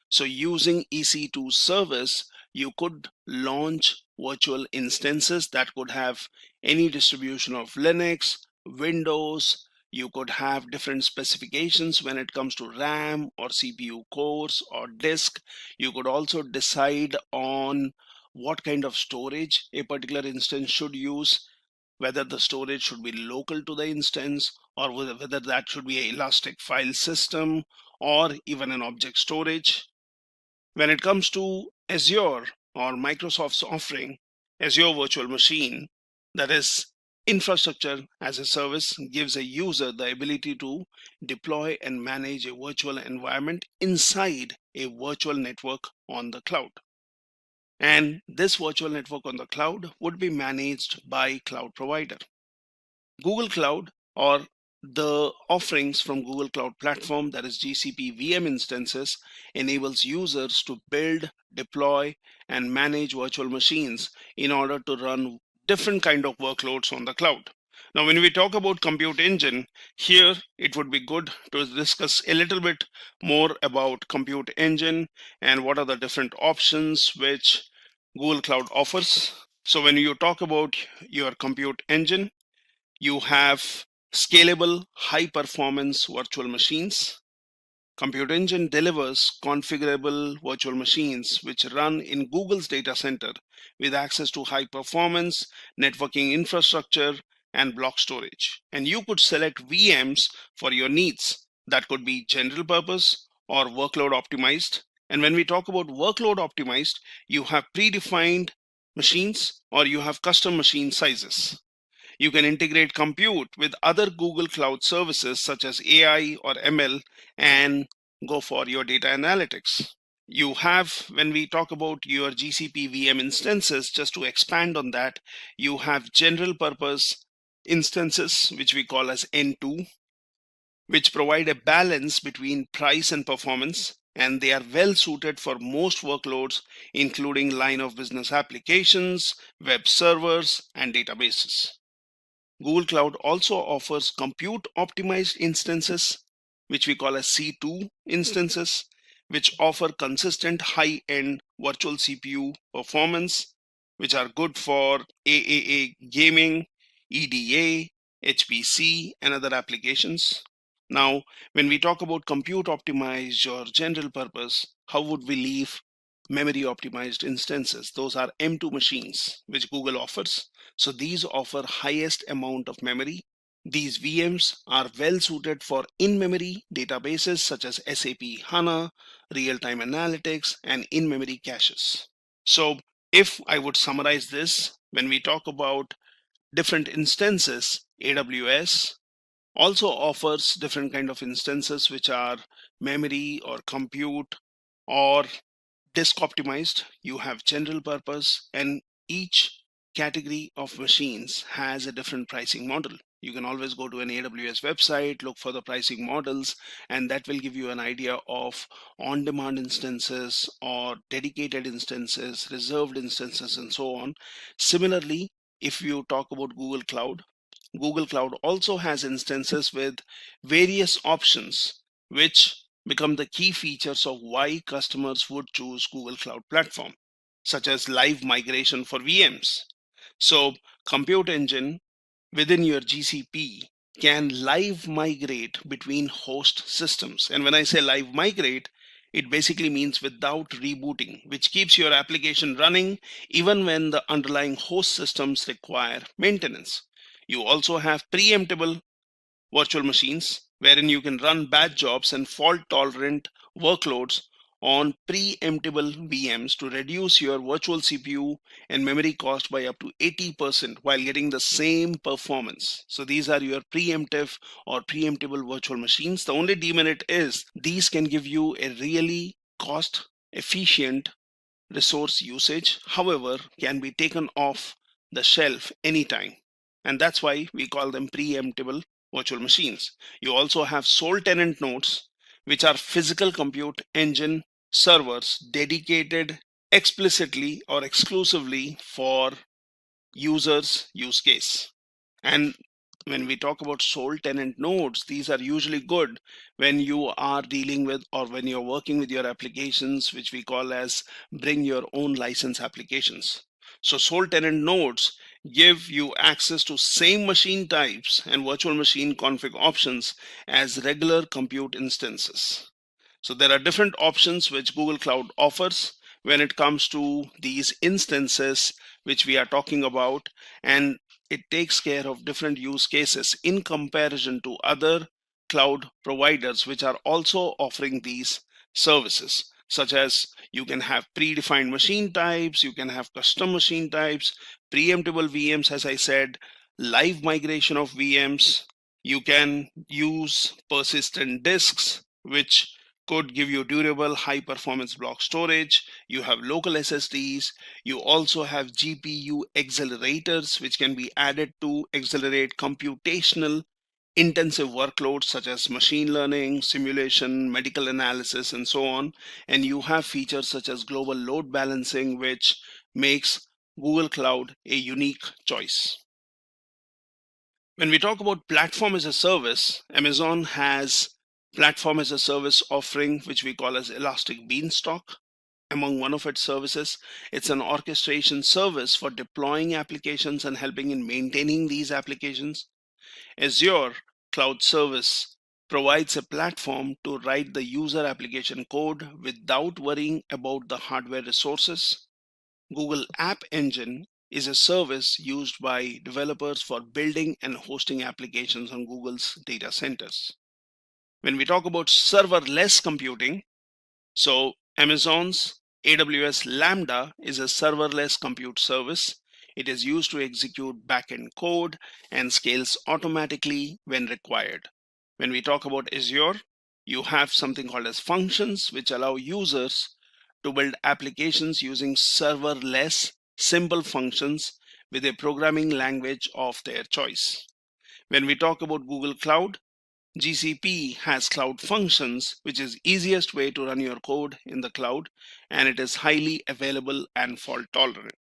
So using EC2 service, you could launch virtual instances that could have any distribution of Linux, Windows, You could have different specifications when it comes to RAM or CPU cores or disk. You could also decide on what kind of storage a particular instance should use, whether the storage should be local to the instance or whether that should be an elastic file system or even an object storage. When it comes to Azure or Microsoft's offering, Azure Virtual Machine, that is infrastructure as a service, gives a user the ability to deploy and manage a virtual environment inside a virtual network on the cloud. And this virtual network on the cloud would be managed by cloud provider. Google Cloud, or the offerings from Google Cloud Platform, that is GCP VM instances, enables users to build, deploy, and manage virtual machines in order to run different kind of workloads on the cloud. Now, when we talk about compute engine, here it would be good to discuss a little bit more about compute engine and what are the different options which Google Cloud offers. So when you talk about your compute engine, you have scalable, high-performance virtual machines. Compute Engine delivers configurable virtual machines which run in Google's data center with access to high-performance networking infrastructure and block storage. And you could select VMs for your needs. That could be general purpose or workload optimized. And when we talk about workload optimized, you have predefined machines or you have custom machine sizes. You can integrate compute with other Google Cloud services such as AI or ML and go for your data analytics. You have, when we talk about your GCP VM instances, just to expand on that, you have general purpose instances, which we call as N2, which provide a balance between price and performance, and they are well suited for most workloads, including line of business applications, web servers, and databases. Google Cloud also offers compute optimized instances, which we call as C2 instances, which offer consistent high-end virtual CPU performance, which are good for AAA gaming, EDA, HPC, and other applications. Now, when we talk about compute optimized or general purpose, how would we leave memory optimized instances? Those are M2 machines, which Google offers. So these offer highest amount of memory. These VMs are well suited for in-memory databases such as SAP HANA, real-time analytics, and in-memory caches. So if I would summarize this, when we talk about different instances, AWS also offers different kind of instances which are memory or compute or disk optimized. You have general purpose, and each category of machines has a different pricing model. You can always go to an AWS website, look for the pricing models, and that will give you an idea of on-demand instances or dedicated instances, reserved instances, and so on. Similarly, if you talk about Google Cloud also has instances with various options, which become the key features of why customers would choose Google Cloud Platform, such as live migration for VMs. So Compute Engine within your GCP can live migrate between host systems. And when I say live migrate, it basically means without rebooting, which keeps your application running even when the underlying host systems require maintenance. You also have preemptible virtual machines, wherein you can run batch jobs and fault-tolerant workloads on preemptible VMs to reduce your virtual CPU and memory cost by up to 80% while getting the same performance. So these are your preemptive or preemptible virtual machines. The only demerit is these can give you a really cost-efficient resource usage, however, can be taken off the shelf anytime. And that's why we call them preemptible virtual machines. You also have sole tenant nodes, which are physical compute engine servers dedicated explicitly or exclusively for users' use case. And when we talk about sole tenant nodes, these are usually good when you are dealing with or when you're working with your applications, which we call as bring your own license applications. So sole tenant nodes give you access to same machine types and virtual machine config options as regular compute instances. So there are different options which Google Cloud offers when it comes to these instances which we are talking about, and it takes care of different use cases in comparison to other cloud providers which are also offering these services, such as you can have predefined machine types, you can have custom machine types, preemptible VMs, as I said, live migration of VMs. You can use persistent disks, which could give you durable high performance block storage. You have local SSDs. You also have GPU accelerators, which can be added to accelerate computational intensive workloads such as machine learning, simulation, medical analysis, and so on. And you have features such as global load balancing, which makes Google Cloud a unique choice. When we talk about platform as a service, Amazon has platform as a service offering, which we call as Elastic Beanstalk. Among one of its services, it's an orchestration service for deploying applications and helping in maintaining these applications. Azure Cloud Service provides a platform to write the user application code without worrying about the hardware resources. Google App Engine is a service used by developers for building and hosting applications on Google's data centers. When we talk about serverless computing, so Amazon's AWS Lambda is a serverless compute service. It is used to execute backend code and scales automatically when required. When we talk about Azure, you have something called as functions, which allow users to build applications using serverless simple functions with a programming language of their choice. When we talk about Google Cloud, GCP has cloud functions, which is easiest way to run your code in the cloud, and it is highly available and fault tolerant.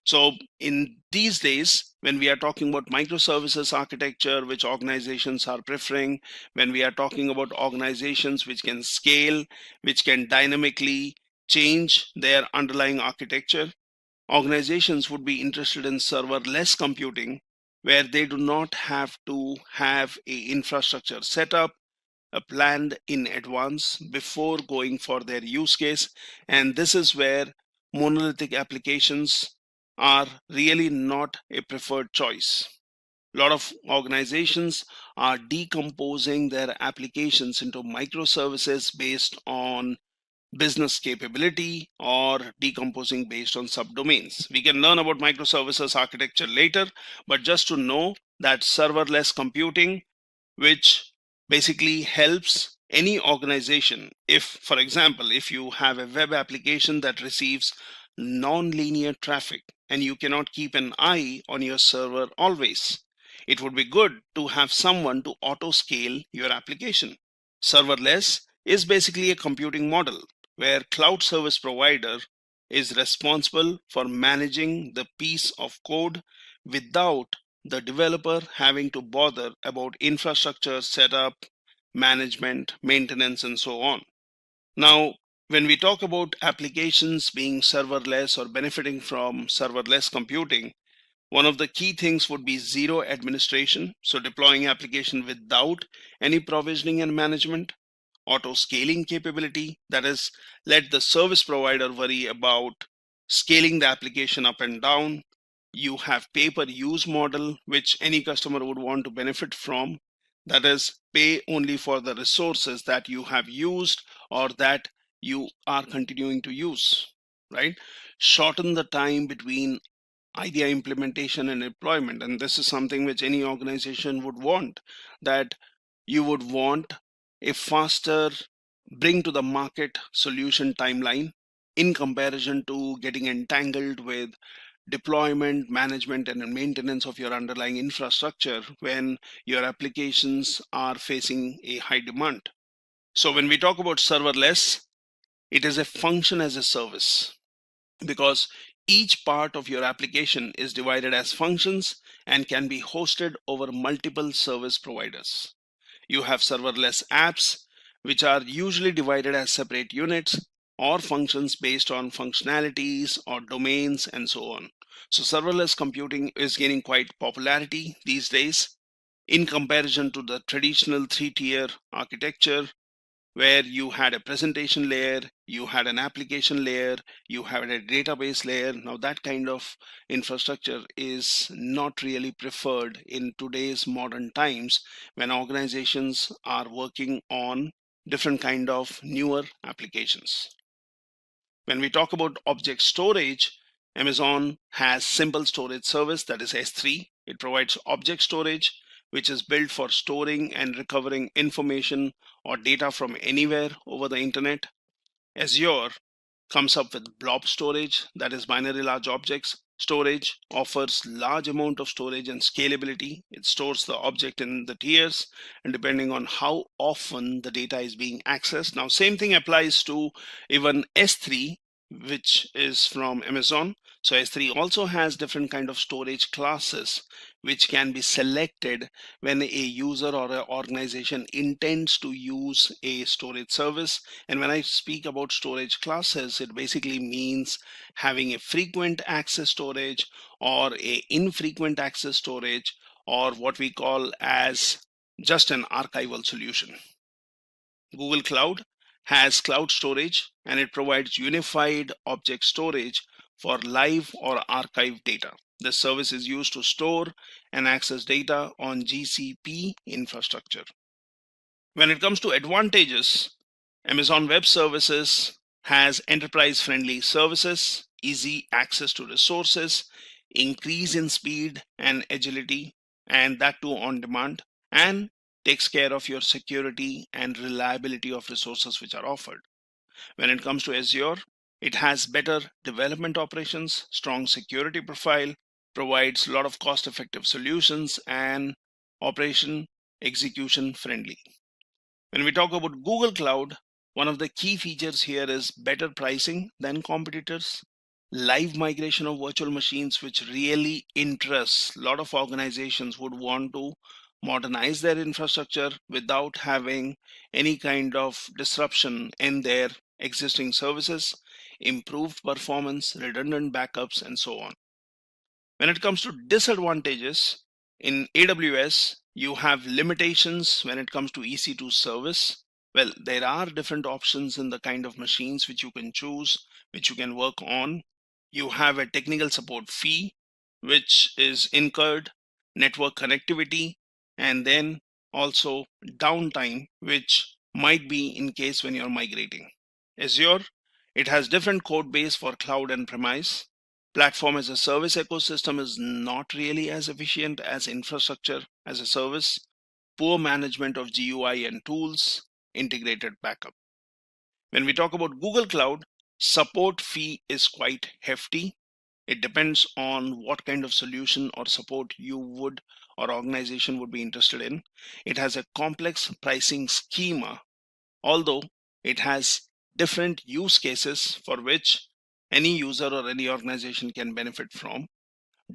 So in these days, when we are talking about microservices architecture, which organizations are preferring, when we are talking about organizations which can scale, which can dynamically change their underlying architecture, organizations would be interested in serverless computing, where they do not have to have a infrastructure set up, planned in advance before going for their use case. And this is where monolithic applications are really not a preferred choice. A lot of organizations are decomposing their applications into microservices based on business capability or decomposing based on subdomains. We can learn about microservices architecture later, but just to know that serverless computing, which basically helps any organization, if, for example, if you have a web application that receives non-linear traffic and you cannot keep an eye on your server always, it would be good to have someone to auto scale your application. Serverless is basically a computing model where cloud service provider is responsible for managing the piece of code without the developer having to bother about infrastructure setup, management, maintenance, and so on. Now, when we talk about applications being serverless or benefiting from serverless computing, one of the key things would be zero administration, so deploying application without any provisioning and management. Auto scaling capability, that is, let the service provider worry about scaling the application up and down. You have pay per use model, which any customer would want to benefit from, that is, pay only for the resources that you have used or that you are continuing to use, right? Shorten the time between idea implementation and deployment, and this is something which any organization would want, that you would want a faster bring to the market solution timeline in comparison to getting entangled with deployment, management, and maintenance of your underlying infrastructure when your applications are facing a high demand. So when we talk about serverless, it is a function as a service, because each part of your application is divided as functions and can be hosted over multiple service providers. You have serverless apps, which are usually divided as separate units or functions based on functionalities or domains and so on. So serverless computing is gaining quite popularity these days in comparison to the traditional three-tier architecture, where you had a presentation layer, you had an application layer, you had a database layer. Now that kind of infrastructure is not really preferred in today's modern times when organizations are working on different kind of newer applications. When we talk about object storage, Amazon has simple storage service, that is S3. It provides object storage, which is built for storing and recovering information or data from anywhere over the internet. Azure comes up with blob storage, that is binary large objects storage, offers large amount of storage and scalability. It stores the object in the tiers and depending on how often the data is being accessed. Now same thing applies to even S3, which is from Amazon. So S3 also has different kind of storage classes which can be selected when a user or an organization intends to use a storage service. And when I speak about storage classes, it basically means having a frequent access storage or a infrequent access storage, or what we call as just an archival solution. Google Cloud has cloud storage and it provides unified object storage for live or archived data. This service is used to store and access data on GCP infrastructure. When it comes to advantages, Amazon Web Services has enterprise-friendly services, easy access to resources, increase in speed and agility, and that too on demand, and takes care of your security and reliability of resources which are offered. When it comes to Azure, it has better development operations, strong security profile, provides a lot of cost-effective solutions, and operation execution friendly. When we talk about Google Cloud, one of the key features here is better pricing than competitors, live migration of virtual machines, which really interests a lot of organizations would want to modernize their infrastructure without having any kind of disruption in their existing services, improved performance, redundant backups, and so on. When it comes to disadvantages, in AWS, you have limitations when it comes to EC2 service. Well, there are different options in the kind of machines which you can choose, which you can work on. You have a technical support fee, which is incurred, network connectivity, and then also downtime, which might be in case when you're migrating. Azure, it has different code base for cloud and premise. Platform as a service ecosystem is not really as efficient as infrastructure as a service. Poor management of GUI and tools, integrated backup. When we talk about Google Cloud, support fee is quite hefty. It depends on what kind of solution or support you would or organization would be interested in. It has a complex pricing schema, although it has different use cases for which any user or any organization can benefit from.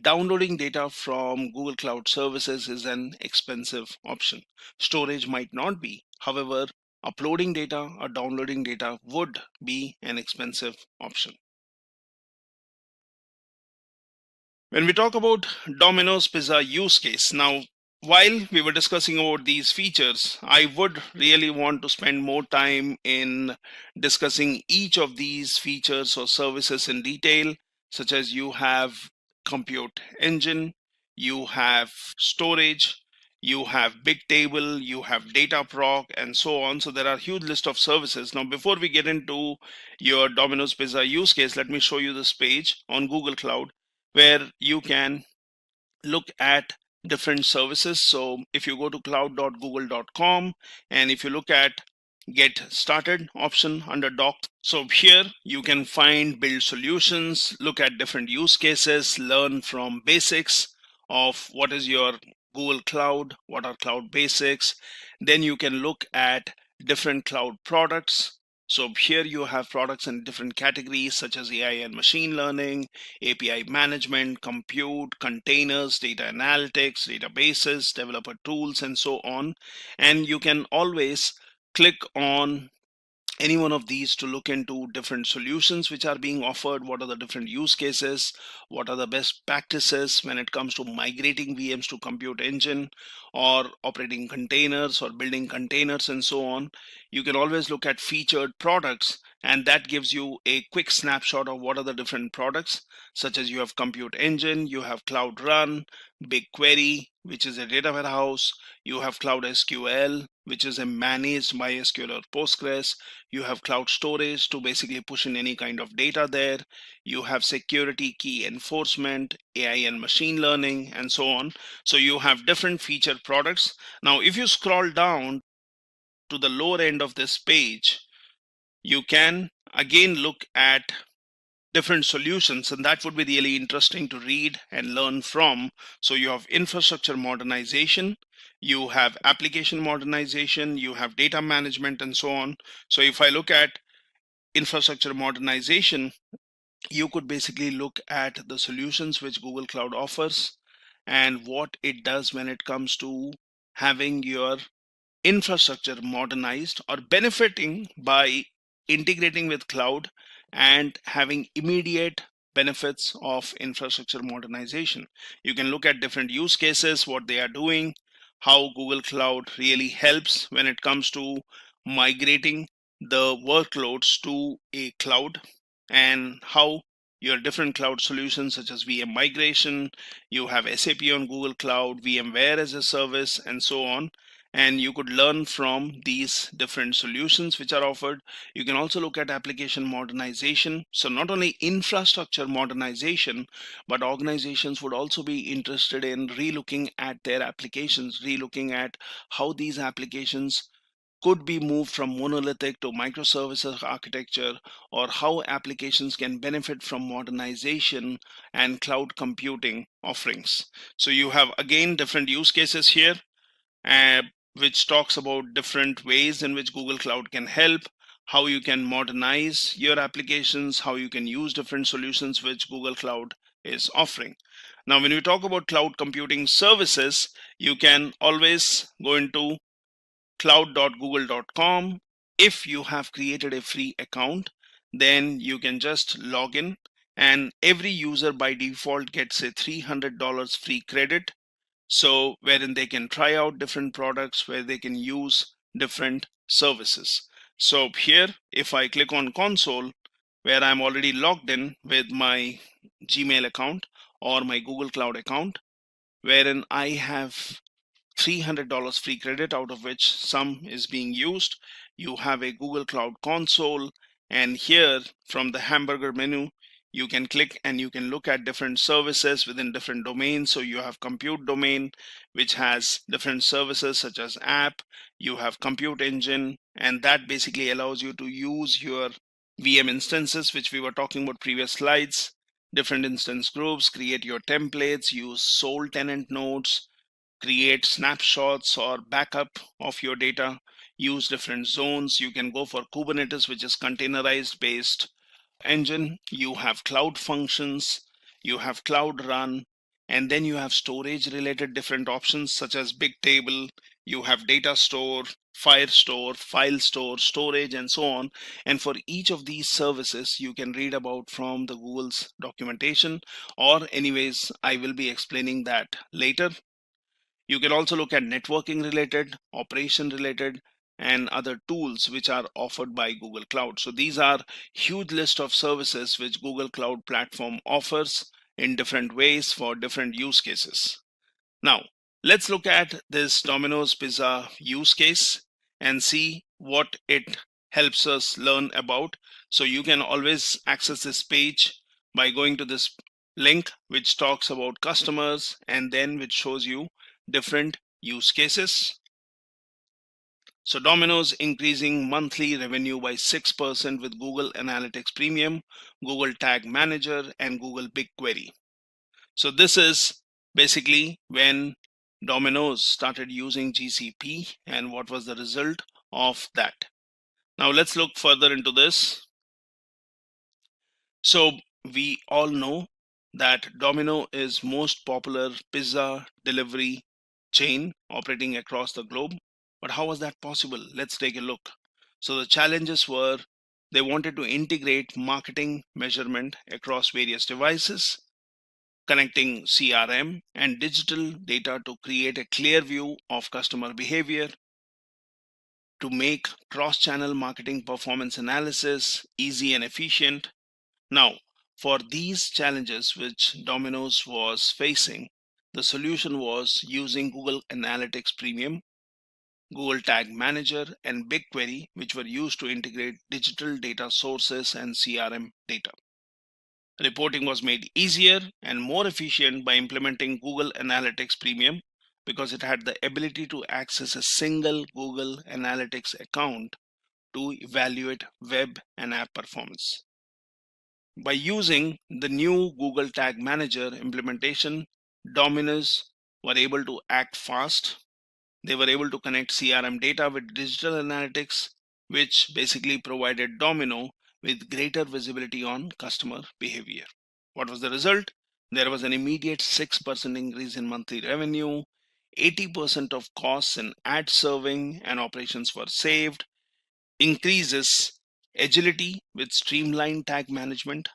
Downloading data from Google Cloud Services is an expensive option. Storage might not be. However, uploading data or downloading data would be an expensive option. When we talk about Domino's Pizza use case, now while we were discussing about these features, I would really want to spend more time in discussing each of these features or services in detail, such as you have compute engine, you have storage, you have big table, you have data proc, and so on. So there are a huge list of services. Now, before we get into your Domino's Pizza use case, let me show you this page on Google Cloud where you can look at different services. So if you go to cloud.google.com and if you look at get started option under doc, so here you can find build solutions, look at different use cases, learn from basics of what is your Google Cloud, what are cloud basics. Then you can look at different cloud products. So here you have products in different categories such as AI and machine learning, API management, compute, containers, data analytics, databases, developer tools, and so on. And you can always click on any one of these to look into different solutions which are being offered, what are the different use cases, what are the best practices when it comes to migrating VMs to compute engine or operating containers or building containers and so on. You can always look at featured products, and that gives you a quick snapshot of what are the different products, such as you have compute engine, you have cloud run, BigQuery, which is a data warehouse, you have cloud SQL, which is a managed MySQL or Postgres, you have cloud storage to basically push in any kind of data there, you have security key enforcement, AI and machine learning, and so on. So you have different featured products. Now if you scroll down to the lower end of this page, you can again look at different solutions, and that would be really interesting to read and learn from. So you have infrastructure modernization, you have application modernization, you have data management, and so on. So if I look at infrastructure modernization, you could basically look at the solutions which Google Cloud offers and what it does when it comes to having your infrastructure modernized or benefiting by integrating with cloud and having immediate benefits of infrastructure modernization. You can look at different use cases, what they are doing, how Google Cloud really helps when it comes to migrating the workloads to a cloud, and how your different cloud solutions such as VM migration, you have SAP on Google Cloud, VMware as a service, and so on. And you could learn from these different solutions which are offered. You can also look at application modernization. So not only infrastructure modernization, but organizations would also be interested in relooking at their applications, relooking at how these applications could be moved from monolithic to microservices architecture, or how applications can benefit from modernization and cloud computing offerings. So you have again different use cases here, which talks about different ways in which Google Cloud can help, how you can modernize your applications, how you can use different solutions which Google Cloud is offering. Now, when we talk about cloud computing services, you can always go into cloud.google.com. If you have created a free account, then you can just log in, and every user by default gets a $300 free credit, so wherein they can try out different products, where they can use different services. So here, if I click on console, where I'm already logged in with my Gmail account or my Google Cloud account, wherein I have $300 free credit, out of which some is being used. You have a Google Cloud console, and here from the hamburger menu, you can click and you can look at different services within different domains. So you have compute domain, which has different services such as app. You have compute engine, and that basically allows you to use your VM instances, which we were talking about previous slides, different instance groups, create your templates, use sole tenant nodes, create snapshots or backup of your data, use different zones. You can go for Kubernetes, which is containerized based engine. You have cloud functions, you have cloud run, and then you have storage related different options such as Bigtable, you have data store, Firestore, file store, storage, and so on. And for each of these services, you can read about from the Google's documentation, or anyways, I will be explaining that later. You can also look at networking related, operation related, and other tools which are offered by Google Cloud. So these are huge list of services which Google Cloud Platform offers in different ways for different use cases. Now, let's look at this Domino's Pizza use case and see what it helps us learn about. So you can always access this page by going to this link which talks about customers, and then which shows you different use cases. So Domino's increasing monthly revenue by 6% with Google Analytics Premium, Google Tag Manager, and Google BigQuery. So this is basically when Domino's started using GCP and what was the result of that. Now let's look further into this. So we all know that Domino is most popular pizza delivery chain operating across the globe. But how was that possible? Let's take a look. So the challenges were they wanted to integrate marketing measurement across various devices, connecting CRM and digital data to create a clear view of customer behavior, to make cross-channel marketing performance analysis easy and efficient. Now, for these challenges which Domino's was facing, the solution was using Google Analytics Premium, Google Tag Manager, and BigQuery, which were used to integrate digital data sources and CRM data. Reporting was made easier and more efficient by implementing Google Analytics Premium because it had the ability to access a single Google Analytics account to evaluate web and app performance. By using the new Google Tag Manager implementation, Domino's were able to act fast. They were able to connect CRM data with digital analytics, which basically provided Domino with greater visibility on customer behavior. What was the result? There was an immediate 6% increase in monthly revenue, 80% of costs in ad serving and operations were saved, increases agility with streamlined tag management.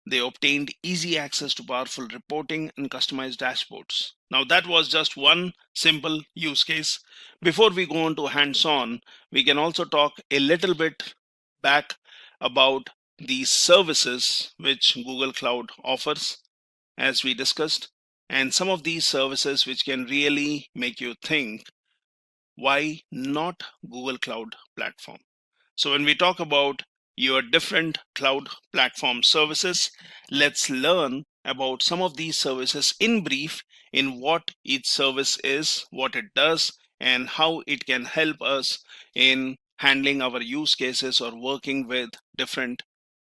They obtained easy access to powerful reporting and customized dashboards. Now that was just one simple use case. Before we go on to hands-on, we can also talk a little bit back about the services which Google Cloud offers, as we discussed, and some of these services which can really make you think, why not Google Cloud Platform? So when we talk about your different cloud platform services, let's learn about some of these services in brief, in what each service is, what it does, and how it can help us in handling our use cases or working with different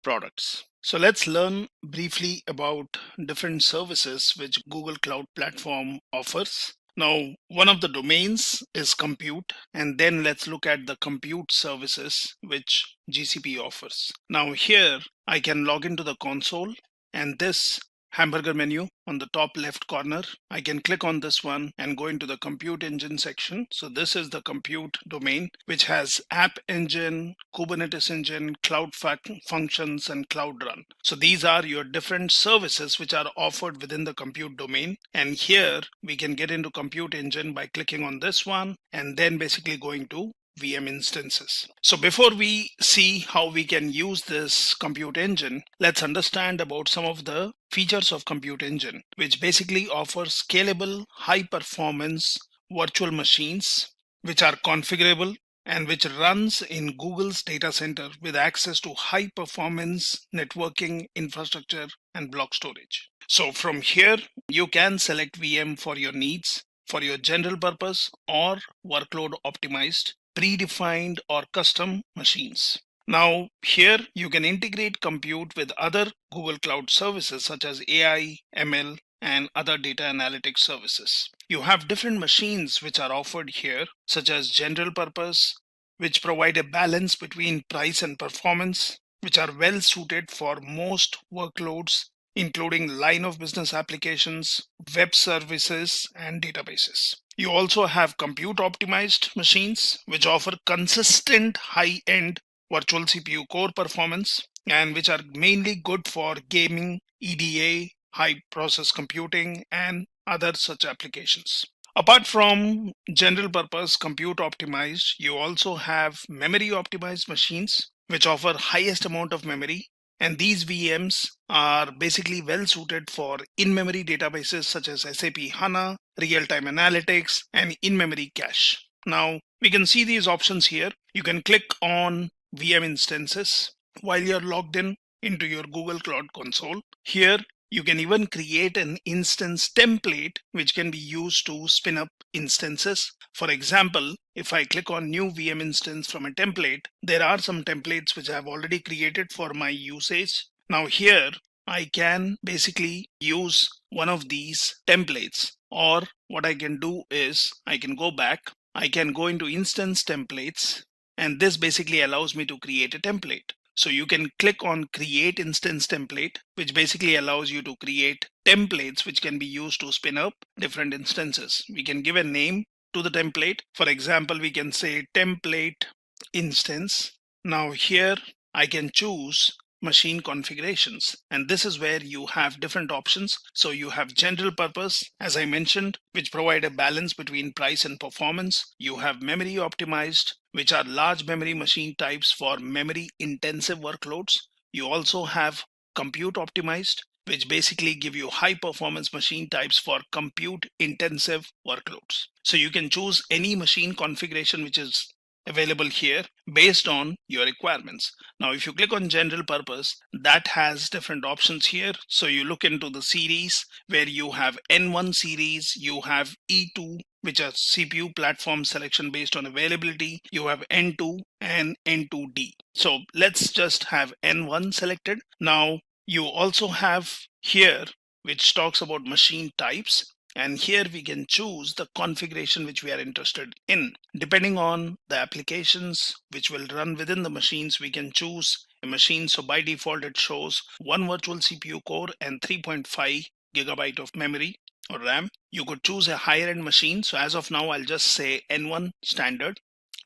products. So let's learn briefly about different services which Google Cloud Platform offers. Now, one of the domains is compute, and then let's look at the compute services which GCP offers. Now here, I can log into the console, and this hamburger menu on the top left corner, I can click on this one and go into the compute engine section. So this is the compute domain, which has app engine, Kubernetes engine, cloud functions, and cloud run. So these are your different services which are offered within the compute domain. And here we can get into compute engine by clicking on this one and then basically going to VM instances. So before we see how we can use this compute engine, let's understand about some of the features of compute engine, which basically offers scalable, high performance virtual machines, which are configurable and which runs in Google's data center with access to high performance networking infrastructure and block storage. So from here, you can select VM for your needs, for your general purpose or workload optimized, predefined or custom machines. Now here you can integrate compute with other Google Cloud services such as AI, ML, and other data analytics services. You have different machines which are offered here, such as general purpose, which provide a balance between price and performance, which are well suited for most workloads, including line of business applications, web services, and databases. You also have compute optimized machines, which offer consistent high-end virtual CPU core performance and which are mainly good for gaming, EDA, high process computing, and other such applications. Apart from general purpose compute optimized, you also have memory optimized machines, which offer highest amount of memory. And these VMs are basically well suited for in-memory databases such as SAP HANA, real-time analytics, and in-memory cache. Now, we can see these options here. You can click on VM instances while you're logged in into your Google Cloud Console. Here, you can even create an instance template which can be used to spin up instances. For example, if I click on new VM instance from a template, there are some templates which I have already created for my usage. Now here, I can basically use one of these templates, or what I can do is I can go back, I can go into instance templates, and this basically allows me to create a template. So you can click on create instance template, which basically allows you to create templates which can be used to spin up different instances. We can give a name to the template. For example, we can say template instance. Now here I can choose machine configurations, and this is where you have different options. So you have general purpose, as I mentioned, which provide a balance between price and performance. You have memory optimized, which are large memory machine types for memory intensive workloads. You also have compute optimized, which basically give you high performance machine types for compute intensive workloads. So you can choose any machine configuration which is available here based on your requirements. Now, if you click on general purpose, that has different options here. So you look into the series where you have N1 series, you have E2, which are CPU platform selection based on availability. You have N2 and N2D. So let's just have N1 selected. Now, you also have here, which talks about machine types. And here we can choose the configuration which we are interested in. Depending on the applications which will run within the machines, we can choose a machine. So by default, it shows one virtual CPU core and 3.5 gigabyte of memory or RAM. You could choose a higher end machine. So as of now, I'll just say N1 standard.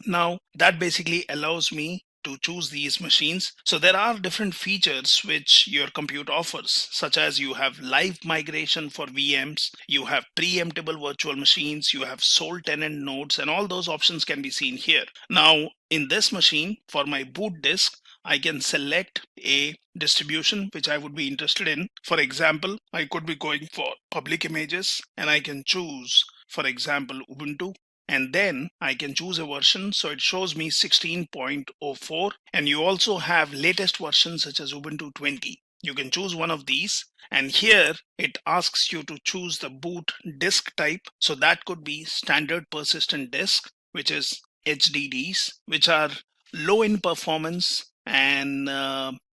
Now that basically allows me to choose these machines. So there are different features which your compute offers, such as you have live migration for VMs, you have preemptible virtual machines, you have sole tenant nodes, and all those options can be seen here. Now in this machine, for my boot disk, I can select a distribution which I would be interested in. For example, I could be going for public images, and I can choose, for example, Ubuntu. And then I can choose a version. So it shows me 16.04. And you also have latest versions such as Ubuntu 20. You can choose one of these. And here it asks you to choose the boot disk type. So that could be standard persistent disk, which is HDDs, which are low in performance and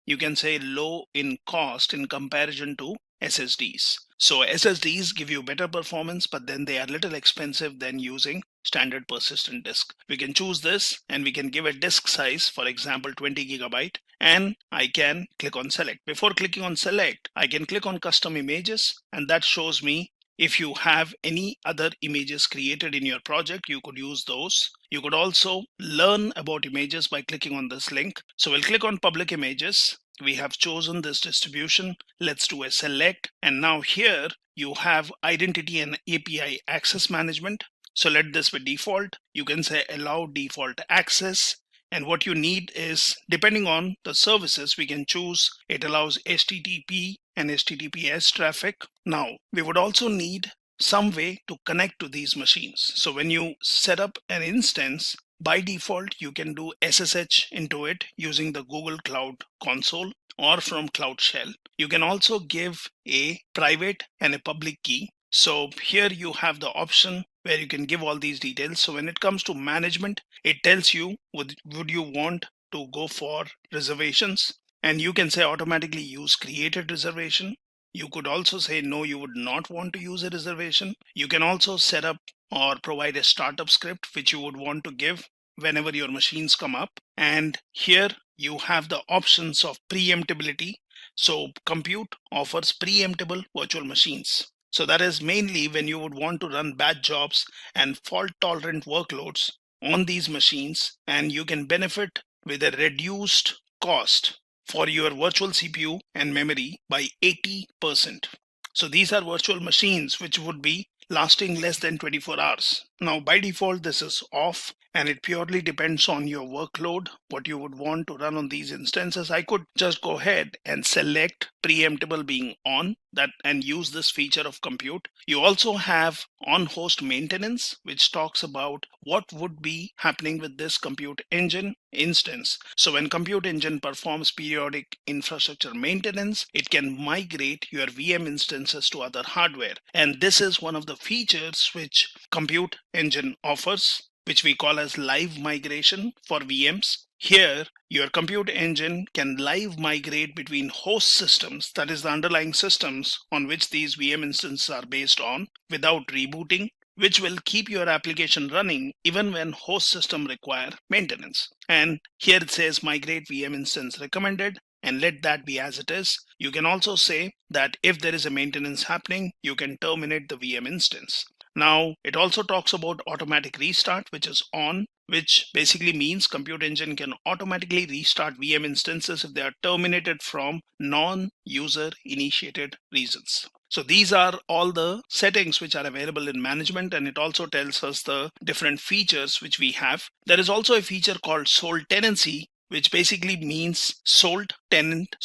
you can say low in cost in comparison to SSDs. So SSDs give you better performance, but then they are little expensive than using standard persistent disk. We can choose this and we can give a disk size, for example, 20 gigabyte, and I can click on select. Before clicking on select, I can click on custom images, and that shows me if you have any other images created in your project, you could use those. You could also learn about images by clicking on this link. So we'll click on public images. We have chosen this distribution. Let's do a select. And now here you have identity and API access management. So let this be default. You can say allow default access. And what you need is, depending on the services, we can choose it allows HTTP and HTTPS traffic. Now, we would also need some way to connect to these machines. So when you set up an instance, by default, you can do SSH into it using the Google Cloud Console or from Cloud Shell. You can also give a private and a public key. So here you have the option where you can give all these details. So when it comes to management, it tells you would you want to go for reservations, and you can say automatically use created reservation. You could also say no, you would not want to use a reservation. You can also set up or provide a startup script which you would want to give whenever your machines come up. And here you have the options of preemptibility. So compute offers preemptible virtual machines. So that is mainly when you would want to run batch jobs and fault tolerant workloads on these machines, and you can benefit with a reduced cost for your virtual CPU and memory by 80%. So these are virtual machines which would be lasting less than 24 hours. Now by default this is off, and it purely depends on your workload, what you would want to run on these instances. I could just go ahead and select preemptible being on that and use this feature of compute. You also have on host maintenance, which talks about what would be happening with this compute engine instance. So when compute engine performs periodic infrastructure maintenance, it can migrate your VM instances to other hardware. And this is one of the features which compute engine offers, which we call as live migration for VMs. Here, your compute engine can live migrate between host systems, that is the underlying systems on which these VM instances are based on, without rebooting, which will keep your application running even when host system require maintenance. And here it says migrate VM instance recommended, and let that be as it is. You can also say that if there is a maintenance happening, you can terminate the VM instance. Now, it also talks about automatic restart, which is on, which basically means Compute Engine can automatically restart VM instances if they are terminated from non-user initiated reasons. So these are all the settings which are available in management, and it also tells us the different features which we have. There is also a feature called sole tenancy, which basically means sole tenant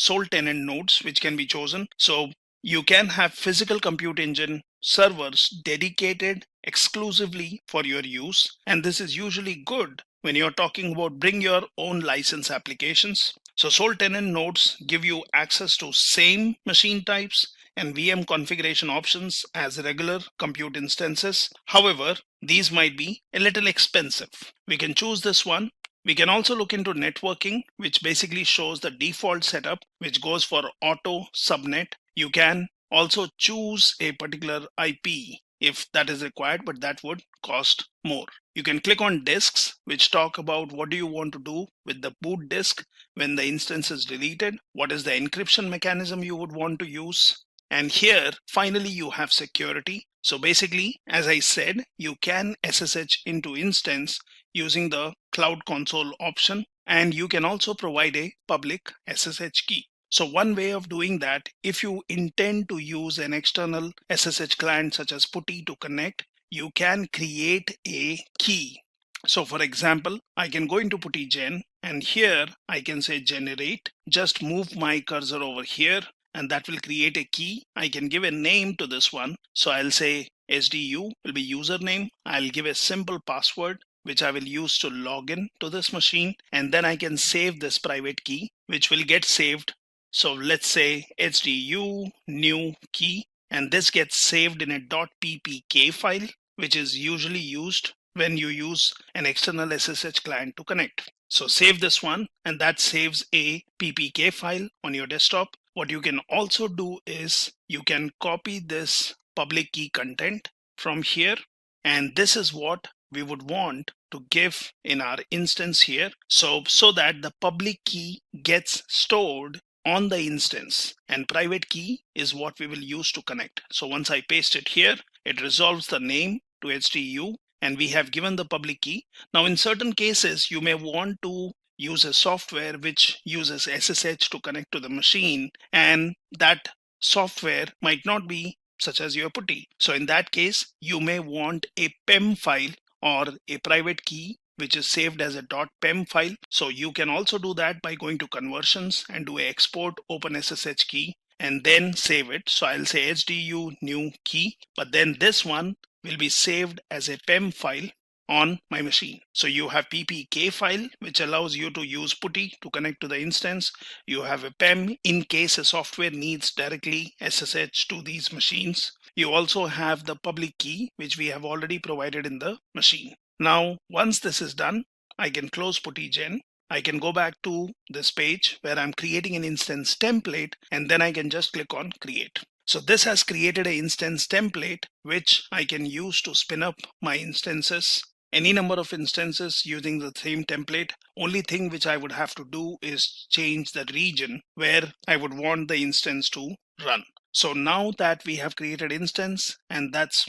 nodes which can be chosen. So you can have physical Compute Engine servers dedicated exclusively for your use, and this is usually good when you're talking about bring your own license applications. So sole tenant nodes give you access to same machine types and VM configuration options as regular compute instances. However, these might be a little expensive. We can choose this one. We can also look into networking, which basically shows the default setup, which goes for auto subnet. You can also choose a particular IP if that is required, but that would cost more. You can click on disks, which talk about what do you want to do with the boot disk when the instance is deleted, what is the encryption mechanism you would want to use. And here, finally, you have security. So basically, as I said, you can SSH into instance using the Cloud Console option, and you can also provide a public SSH key. So one way of doing that, if you intend to use an external SSH client such as PuTTY to connect, you can create a key. So for example, I can go into PuTTY Gen, and here I can say generate, just move my cursor over here, and that will create a key. I can give a name to this one. So I'll say SDU will be username. I'll give a simple password, which I will use to log in to this machine. And then I can save this private key, which will get saved. So let's say SDU new key, and this gets saved in a .ppk file, which is usually used when you use an external SSH client to connect. So save this one, and that saves a ppk file on your desktop. What you can also do is you can copy this public key content from here, and this is what we would want to give in our instance here. So that the public key gets stored on the instance, and private key is what we will use to connect. So once I paste it here, it resolves the name to HDU, and we have given the public key. Now in certain cases, you may want to use a software which uses SSH to connect to the machine, and that software might not be such as your PuTTY. So in that case, you may want a PEM file or a private key which is saved as a .pem file. So you can also do that by going to conversions and do a export OpenSSH key and then save it. So I'll say HDU new key, but then this one will be saved as a PEM file on my machine. So you have ppk file, which allows you to use PuTTY to connect to the instance. You have a PEM in case a software needs directly SSH to these machines. You also have the public key, which we have already provided in the machine. Now, once this is done, I can close PuTTY Gen. I can go back to this page where I'm creating an instance template, and then I can just click on create. So this has created an instance template, which I can use to spin up my instances, any number of instances using the same template. Only thing which I would have to do is change the region where I would want the instance to run. So now that we have created instance, and that's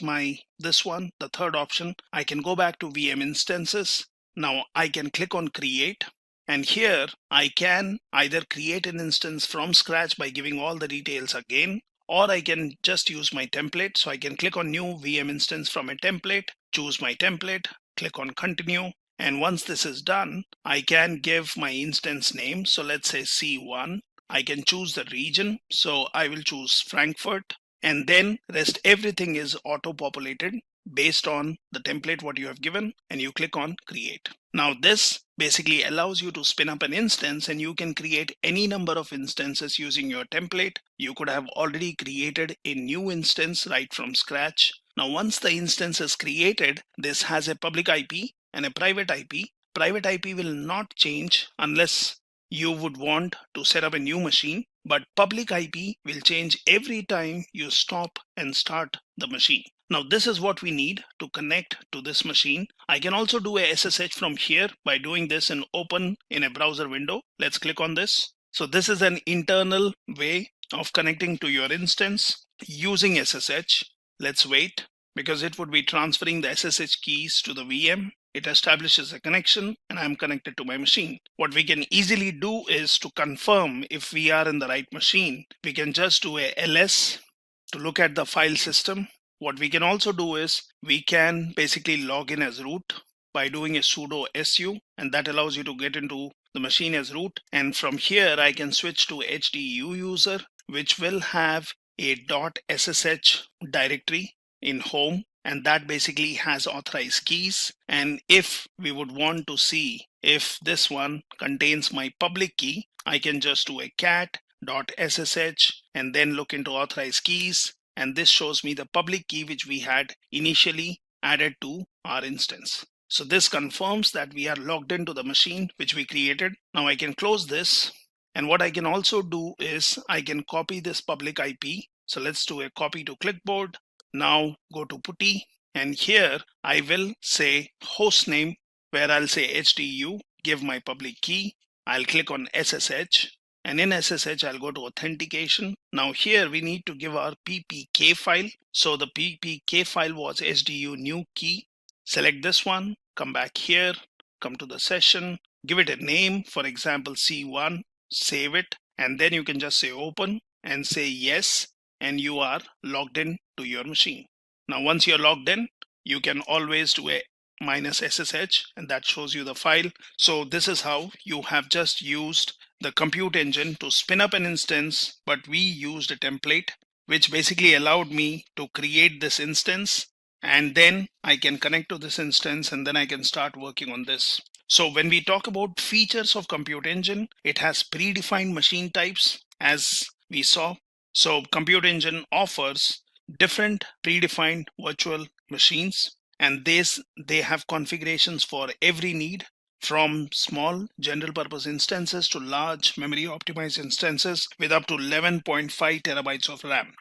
this one, the third option, I can go back to VM instances. Now I can click on create, and here I can either create an instance from scratch by giving all the details again, or I can just use my template. So I can click on new VM instance from a template, choose my template, click on continue. And once this is done, I can give my instance name. So let's say C1. I can choose the region. So I will choose Frankfurt, and then rest everything is auto populated based on the template what you have given, and you click on create. Now this basically allows you to spin up an instance, and you can create any number of instances using your template. You could have already created a new instance right from scratch. Now once the instance is created, this has a public IP and a private IP. Private IP will not change unless you would want to set up a new machine, but public IP will change every time you stop and start the machine. Now this is what we need to connect to this machine. I can also do a SSH from here by doing this and open in a browser window. Let's click on this. So this is an internal way of connecting to your instance using SSH. Let's wait, because it would be transferring the SSH keys to the VM. it establishes a connection and I'm connected to my machine. What we can easily do is to confirm if we are in the right machine. We can just do a ls to look at the file system. What we can also do is we can basically log in as root by doing a sudo su, and that allows you to get into the machine as root. And from here, I can switch to HDU user, which will have a .ssh directory in home, and that basically has authorized keys. And if we would want to see if this one contains my public key, I can just do a cat .ssh and then look into authorized keys, and this shows me the public key which we had initially added to our instance. So this confirms that we are logged into the machine which we created. Now I can close this, and what I can also do is I can copy this public IP. So let's do a copy to clipboard. Now go to putty, and here I will say host name, where I'll say HDU, give my public key. I'll click on SSH, and in SSH I'll go to authentication. Now here we need to give our PPK file. So the PPK file was HDU new key. Select this one, come back here, come to the session, give it a name, for example C1, save it, and then you can just say open and say yes, and you are logged in to your machine. Now once you're logged in, you can always do a -SSH, and that shows you the file. So this is how you have just used the compute engine to spin up an instance, but we used a template which basically allowed me to create this instance, and then I can connect to this instance, and then I can start working on this. So when we talk about features of compute engine, it has predefined machine types as we saw. So compute engine offers different predefined virtual machines, and they have configurations for every need, from small general purpose instances to large memory optimized instances with up to 11.5 terabytes of RAM.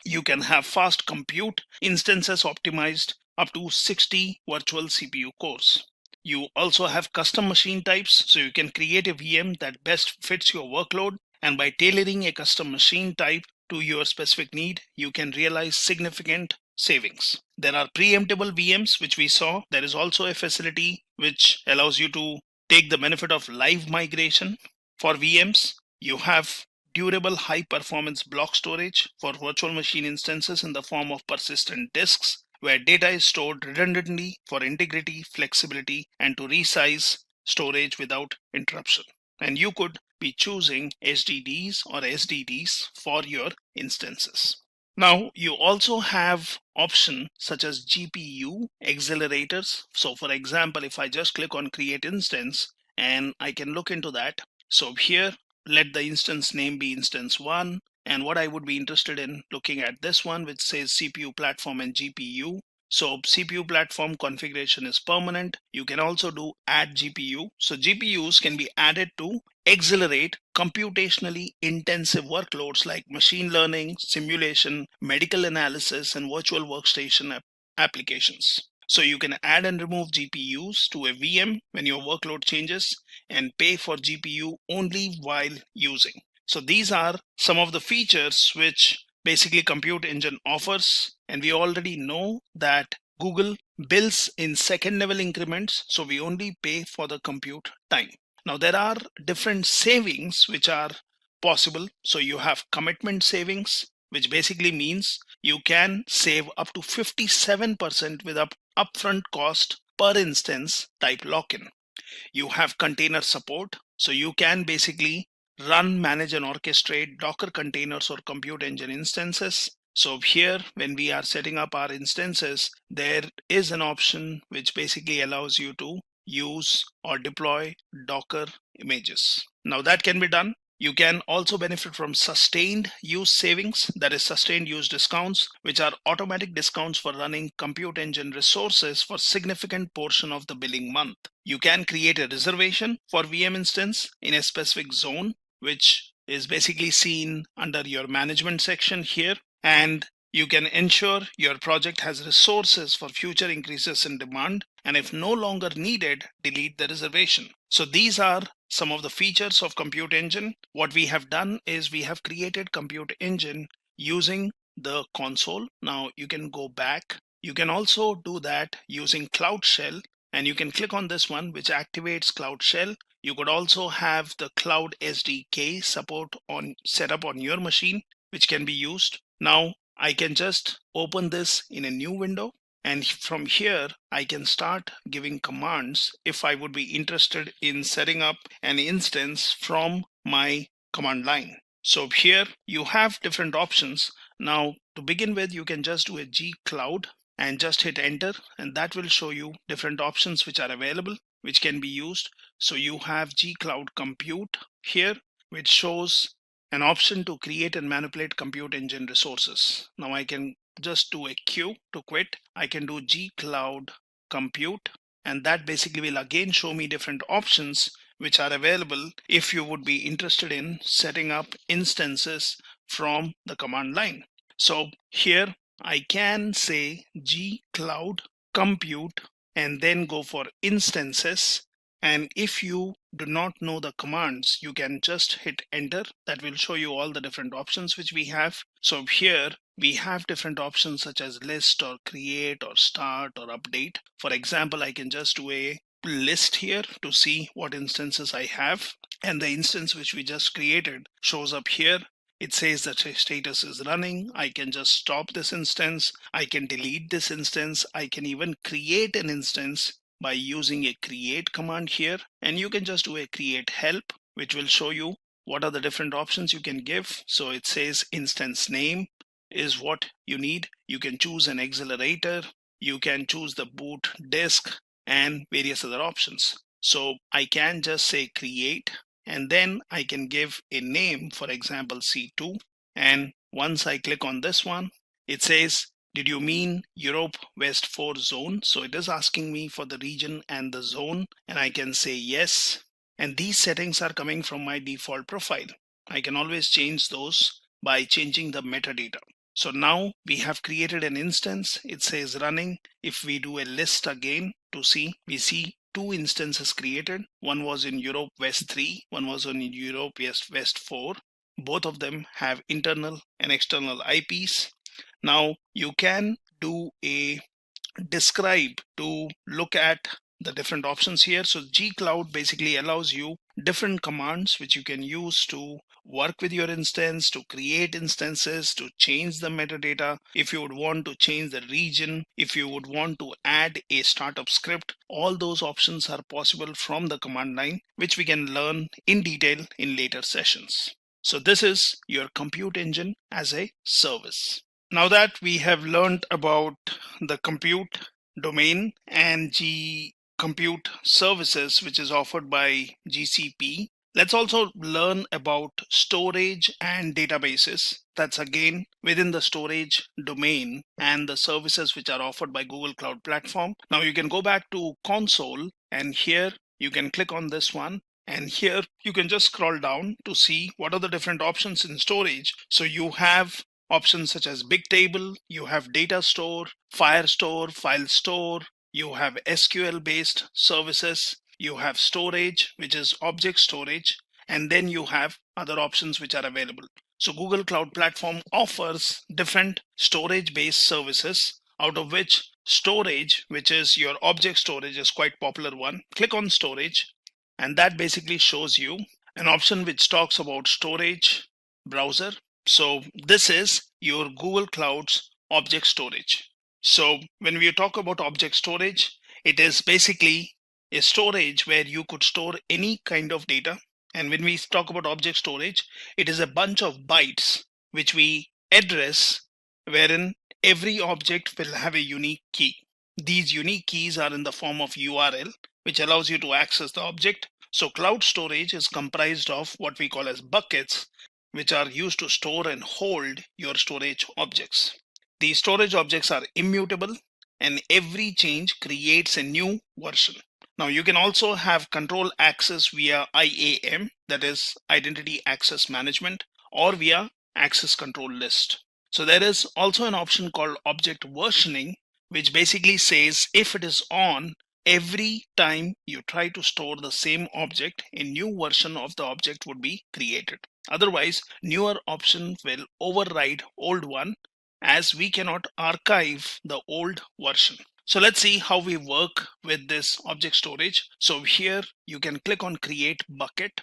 You can have fast compute instances optimized up to 60 virtual CPU cores. You also have custom machine types, so you can create a VM that best fits your workload, and by tailoring a custom machine type to your specific need, you can realize significant savings. There are preemptible VMs, which we saw. There is also a facility which allows you to take the benefit of live migration. For VMs, you have durable high performance block storage for virtual machine instances in the form of persistent disks, where data is stored redundantly for integrity, flexibility, and to resize storage without interruption. And you could be choosing HDDs or SDDs for your instances. Now you also have options such as GPU accelerators. So for example, if I just click on create instance, and I can look into that. So here, let the instance name be instance 1, and what I would be interested in looking at this one, which says CPU platform and GPU. So CPU platform configuration is permanent. You can also do add GPU. So GPUs can be added to accelerate computationally intensive workloads like machine learning, simulation, medical analysis, and virtual workstation applications. So you can add and remove GPUs to a VM when your workload changes, and pay for GPU only while using. So these are some of the features which basically compute engine offers, and we already know that Google bills in second level increments, so we only pay for the compute time. Now there are different savings which are possible. So you have commitment savings, which basically means you can save up to 57% with upfront cost per instance type lock-in. You have container support, so you can basically run, manage, and orchestrate Docker containers or compute engine instances. So here, when we are setting up our instances, there is an option which basically allows you to use or deploy Docker images. Now that can be done. You can also benefit from sustained use savings, that is sustained use discounts, which are automatic discounts for running compute engine resources for significant portion of the billing month. You can create a reservation for VM instance in a specific zone, which is basically seen under your management section here, and you can ensure your project has resources for future increases in demand, and if no longer needed, delete the reservation. So these are some of the features of compute engine. What we have done is we have created compute engine using the console. Now you can go back. You can also do that using Cloud Shell and you can click on this one, which activates Cloud Shell. You could also have the Cloud SDK support set up on your machine, which can be used. Now I can just open this in a new window, and from here I can start giving commands if I would be interested in setting up an instance from my command line. So here you have different options. Now to begin with, you can just do a G Cloud and just hit enter, and that will show you different options which are available, which can be used. So you have G Cloud Compute here, which shows an option to create and manipulate compute engine resources. Now I can just do a Q to quit. I can do G Cloud Compute, and that basically will again show me different options which are available if you would be interested in setting up instances from the command line. So here I can say G Cloud Compute and then go for instances. And if you do not know the commands, you can just hit enter. That will show you all the different options which we have. So here we have different options such as list or create or start or update. For example, I can just do a list here to see what instances I have, and the instance which we just created shows up here. It says that status is running. I can just stop this instance. I can delete this instance. I can even create an instance by using a create command here, and you can just do a create help, which will show you what are the different options you can give. So it says instance name is what you need. You can choose an accelerator. You can choose the boot disk and various other options. So I can just say create, and then I can give a name, for example, C2. And once I click on this one, it says, did you mean Europe West 4 zone? So it is asking me for the region and the zone, and I can say yes. And these settings are coming from my default profile. I can always change those by changing the metadata. So now we have created an instance. It says running. If we do a list again to see, we see two instances created. One was in Europe West 3, one was in Europe West 4. Both of them have internal and external IPs. Now you can do a describe to look at the different options here. So G Cloud basically allows you different commands which you can use to work with your instance, to create instances, to change the metadata. If you would want to change the region, if you would want to add a startup script, all those options are possible from the command line, which we can learn in detail in later sessions. So this is your compute engine as a service. Now that we have learned about the compute domain and compute services, which is offered by GCP, let's also learn about storage and databases. That's again within the storage domain and the services which are offered by Google Cloud Platform. Now you can go back to console, and here you can click on this one. And here you can just scroll down to see what are the different options in storage. So you have options such as Bigtable, you have Data Store, Firestore, File Store, you have SQL based services, you have storage, which is object storage, and then you have other options which are available. So Google Cloud Platform offers different storage based services, out of which storage, which is your object storage, is quite popular one. Click on storage, and that basically shows you an option which talks about storage browser. So this is your Google Cloud's object storage. So when we talk about object storage, it is basically a storage where you could store any kind of data. And when we talk about object storage, it is a bunch of bytes which we address, wherein every object will have a unique key. These unique keys are in the form of URL, which allows you to access the object. So cloud storage is comprised of what we call as buckets, which are used to store and hold your storage objects. These storage objects are immutable, and every change creates a new version. Now you can also have control access via IAM, that is Identity Access Management, or via Access Control List. So there is also an option called object versioning, which basically says if it is on, every time you try to store the same object, a new version of the object would be created. Otherwise, newer option will override old one, as we cannot archive the old version. So let's see how we work with this object storage. So here you can click on create bucket.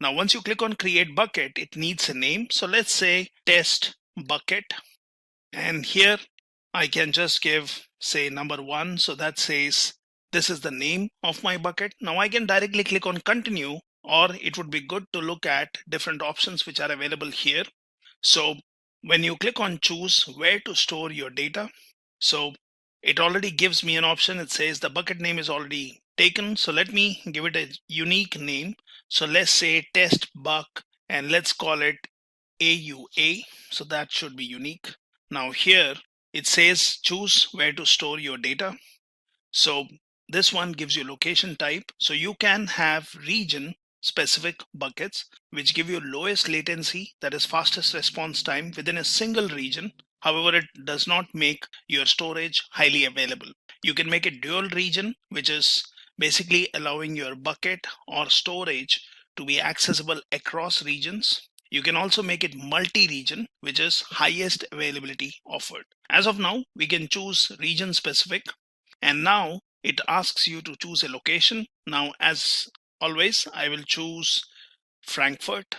Now once you click on create bucket, it needs a name. So let's say test bucket. And here I can just give say number 1. So that says this is the name of my bucket. Now I can directly click on continue, or it would be good to look at different options which are available here. So when you click on choose where to store your data, so it already gives me an option. It says the bucket name is already taken. So let me give it a unique name. So let's say test buck, and let's call it AUA. So that should be unique. Now here it says choose where to store your data. So this one gives you location type. So you can have region specific buckets which give you lowest latency, that is fastest response time within a single region. However, it does not make your storage highly available. You can make it dual region, which is basically allowing your bucket or storage to be accessible across regions. You can also make it multi-region, which is highest availability offered. As of now, we can choose region specific, and now it asks you to choose a location. Now, as always, I will choose Frankfurt.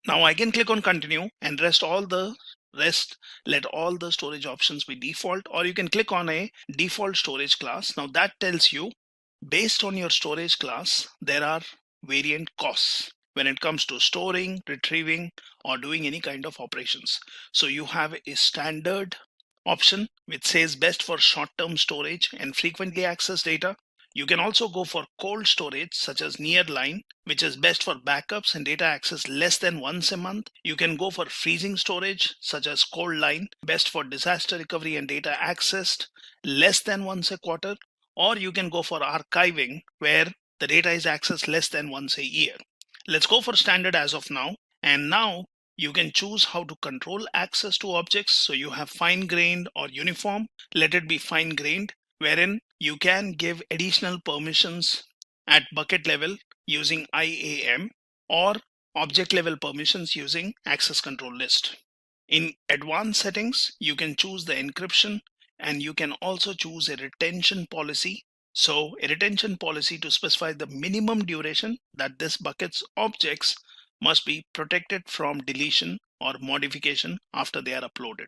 Now I can click on continue and let all the storage options be default, or you can click on a default storage class. Now that tells you based on your storage class, there are variant costs when it comes to storing, retrieving, or doing any kind of operations. So you have a standard option which says best for short-term storage and frequently accessed data. You can also go for cold storage such as nearline, which is best for backups and data access less than once a month. You can go for freezing storage such as cold line, best for disaster recovery and data accessed less than once a quarter. Or you can go for archiving where the data is accessed less than once a year. Let's go for standard as of now. And now you can choose how to control access to objects. So you have fine-grained or uniform. Let it be fine-grained, wherein you can give additional permissions at bucket level using IAM, or object level permissions using access control list. In advanced settings, you can choose the encryption, and you can also choose a retention policy. So a retention policy to specify the minimum duration that this bucket's objects must be protected from deletion or modification after they are uploaded.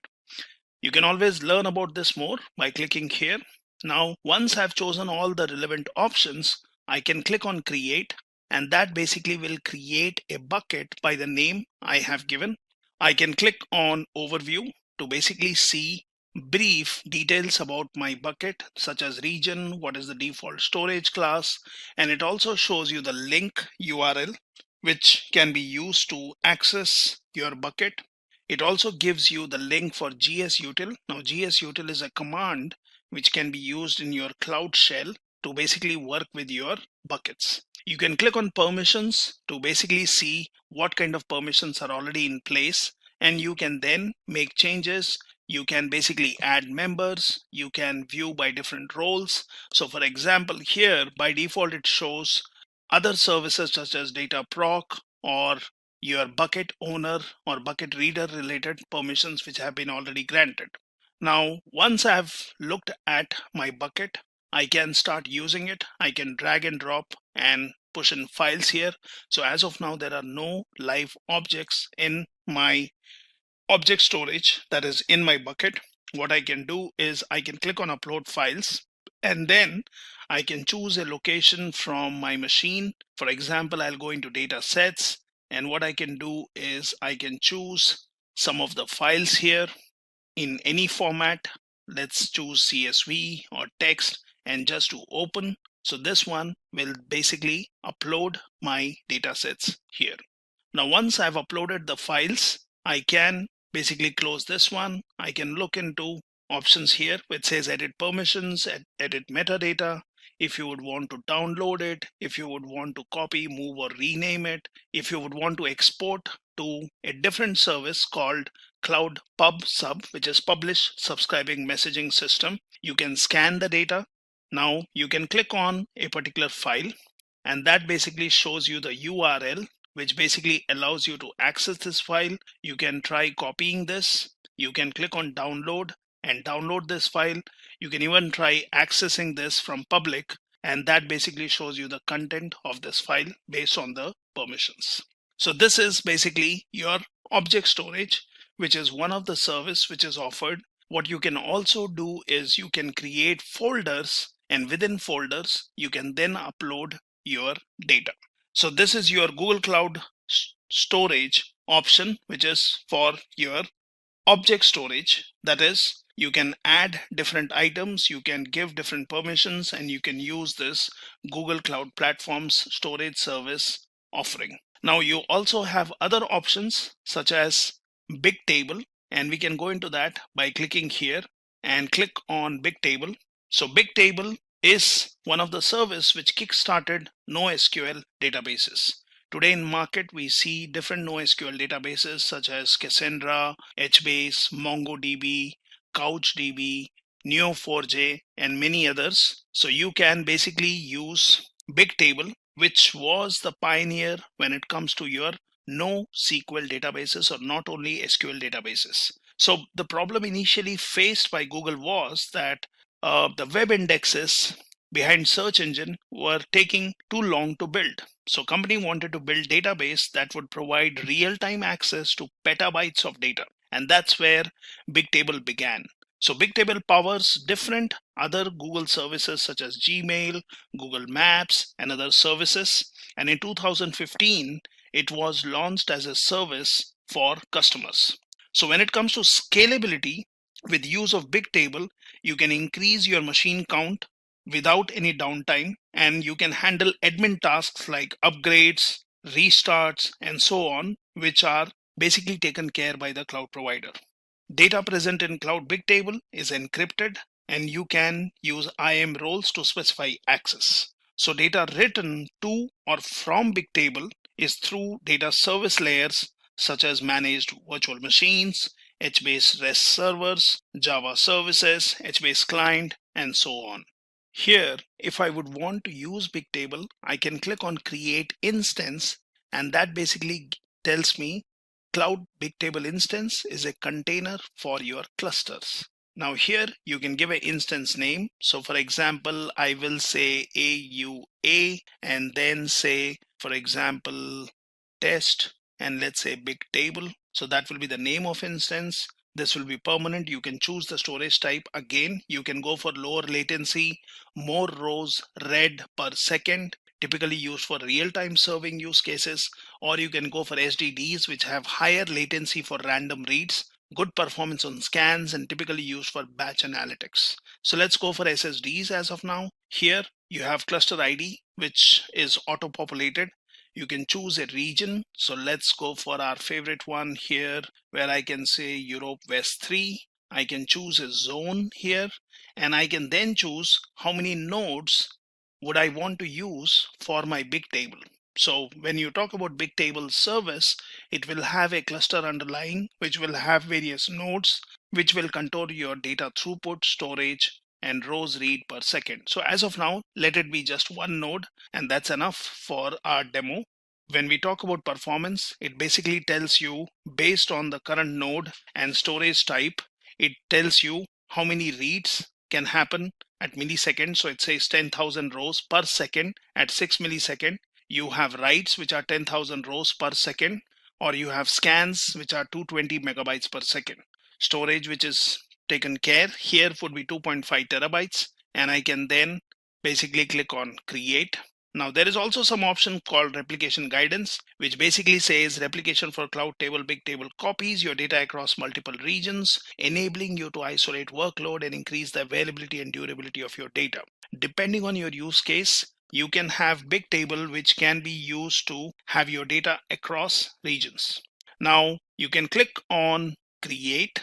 You can always learn about this more by clicking here. Now, once I've chosen all the relevant options, I can click on create, and that basically will create a bucket by the name I have given. I can click on overview to basically see brief details about my bucket, such as region, what is the default storage class, and it also shows you the link URL which can be used to access your bucket. It also gives you the link for gsutil. Now gsutil is a command which can be used in your Cloud Shell to basically work with your buckets. You can click on permissions to basically see what kind of permissions are already in place, and you can then make changes. You can basically add members. You can view by different roles. So for example, here by default it shows other services such as data proc or your bucket owner or bucket reader related permissions which have been already granted. Now, once I've looked at my bucket, I can start using it. I can drag and drop and push in files here. So as of now, there are no live objects in my object storage that is in my bucket. What I can do is I can click on upload files, and then I can choose a location from my machine. For example, I'll go into data sets, and what I can do is I can choose some of the files here in any format. Let's choose CSV or text and just to open. So this one will basically upload my data sets here. Now, once I've uploaded the files, I can basically close this one. I can look into options here which says edit permissions, edit metadata. If you would want to download it, if you would want to copy, move, or rename it, if you would want to export to a different service called Cloud Pub Sub, which is Publish Subscribing Messaging System, you can scan the data. Now you can click on a particular file, and that basically shows you the URL, which basically allows you to access this file. You can try copying this. You can click on download, and download this file. You can even try accessing this from public, and that basically shows you the content of this file based on the permissions. So this is basically your object storage, which is one of the service which is offered. What you can also do is you can create folders, and within folders, you can then upload your data. So this is your Google Cloud storage option, which is for your object storage. That is, you can add different items, you can give different permissions, and you can use this Google Cloud Platform's storage service offering. Now you also have other options such as Bigtable, and we can go into that by clicking here and click on Bigtable. So Bigtable is one of the service which kickstarted NoSQL databases. Today in market, we see different NoSQL databases such as Cassandra, HBase, MongoDB, CouchDB, Neo4j, and many others. So you can basically use Bigtable, which was the pioneer when it comes to your NoSQL databases, or not only SQL databases. So the problem initially faced by Google was that the web indexes behind search engine were taking too long to build. So company wanted to build database that would provide real-time access to petabytes of data. And that's where Bigtable began. So Bigtable powers different other Google services such as Gmail, Google Maps, and other services. And in 2015, it was launched as a service for customers. So when it comes to scalability, with use of Bigtable, you can increase your machine count without any downtime, and you can handle admin tasks like upgrades, restarts, and so on, which are basically taken care by the cloud provider. Data present in Cloud Bigtable is encrypted, and you can use IAM roles to specify access. So data written to or from Bigtable is through data service layers such as managed virtual machines, HBase REST servers, Java services, HBase client, and so on. Here, if I would want to use Bigtable, I can click on Create Instance, and that basically tells me Cloud Bigtable Instance is a container for your clusters. Now here you can give an instance name. So for example, I will say AUA and then say, for example, test, and let's say Bigtable. So that will be the name of instance. This will be permanent. You can choose the storage type. Again, you can go for lower latency, more rows read per second, typically used for real-time serving use cases, or you can go for SDDs, which have higher latency for random reads, good performance on scans, and typically used for batch analytics. So let's go for SSDs as of now. Here you have cluster ID, which is auto-populated. You can choose a region. So let's go for our favorite one here, where I can say Europe West 3. I can choose a zone here, and I can then choose how many nodes would I want to use for my Bigtable. So when you talk about Bigtable service, it will have a cluster underlying, which will have various nodes, which will control your data throughput, storage, and rows read per second. So as of now, let it be just one node, and that's enough for our demo. When we talk about performance, it basically tells you based on the current node and storage type, it tells you how many reads can happen at milliseconds. So it says 10,000 rows per second at 6 milliseconds. You have writes, which are 10,000 rows per second, or you have scans, which are 220 megabytes per second. Storage, which is taken care here, would be 2.5 terabytes, and I can then basically click on create. Now there is also some option called replication guidance, which basically says replication for Cloud Table Bigtable copies your data across multiple regions, enabling you to isolate workload and increase the availability and durability of your data. Depending on your use case, you can have Bigtable, which can be used to have your data across regions. Now you can click on create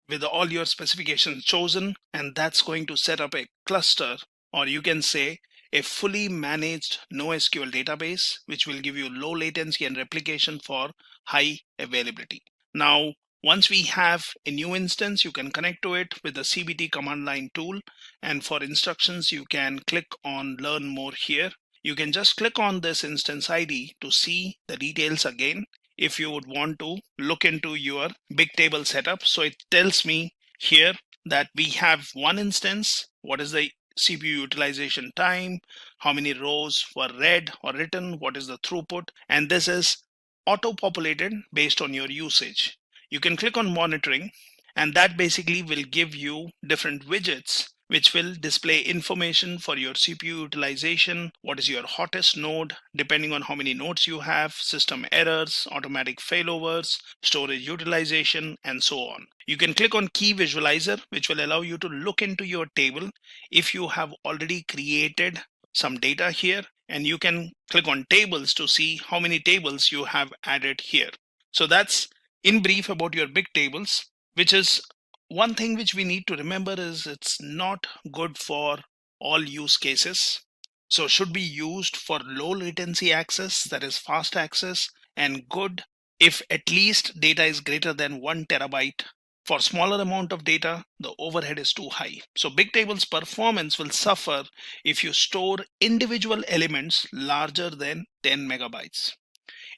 with all your specifications chosen, and that's going to set up a cluster, or you can say a fully managed NoSQL database, which will give you low latency and replication for high availability. Now, once we have a new instance, you can connect to it with the CBT command line tool. And for instructions, you can click on learn more here. You can just click on this instance ID to see the details again if you would want to look into your Bigtable setup. So it tells me here that we have one instance, what is the CPU utilization time, how many rows were read or written, what is the throughput, and this is auto-populated based on your usage. You can click on monitoring, and that basically will give you different widgets which will display information for your CPU utilization, what is your hottest node, depending on how many nodes you have, system errors, automatic failovers, storage utilization, and so on. You can click on Key Visualizer, which will allow you to look into your table if you have already created some data here, and you can click on tables to see how many tables you have added here. So that's in brief about your big tables, which is one thing which we need to remember is it's not good for all use cases. So should be used for low latency access, that is fast access, and good if at least data is greater than 1 terabyte. For smaller amount of data, the overhead is too high. So big tables performance will suffer if you store individual elements larger than 10 megabytes.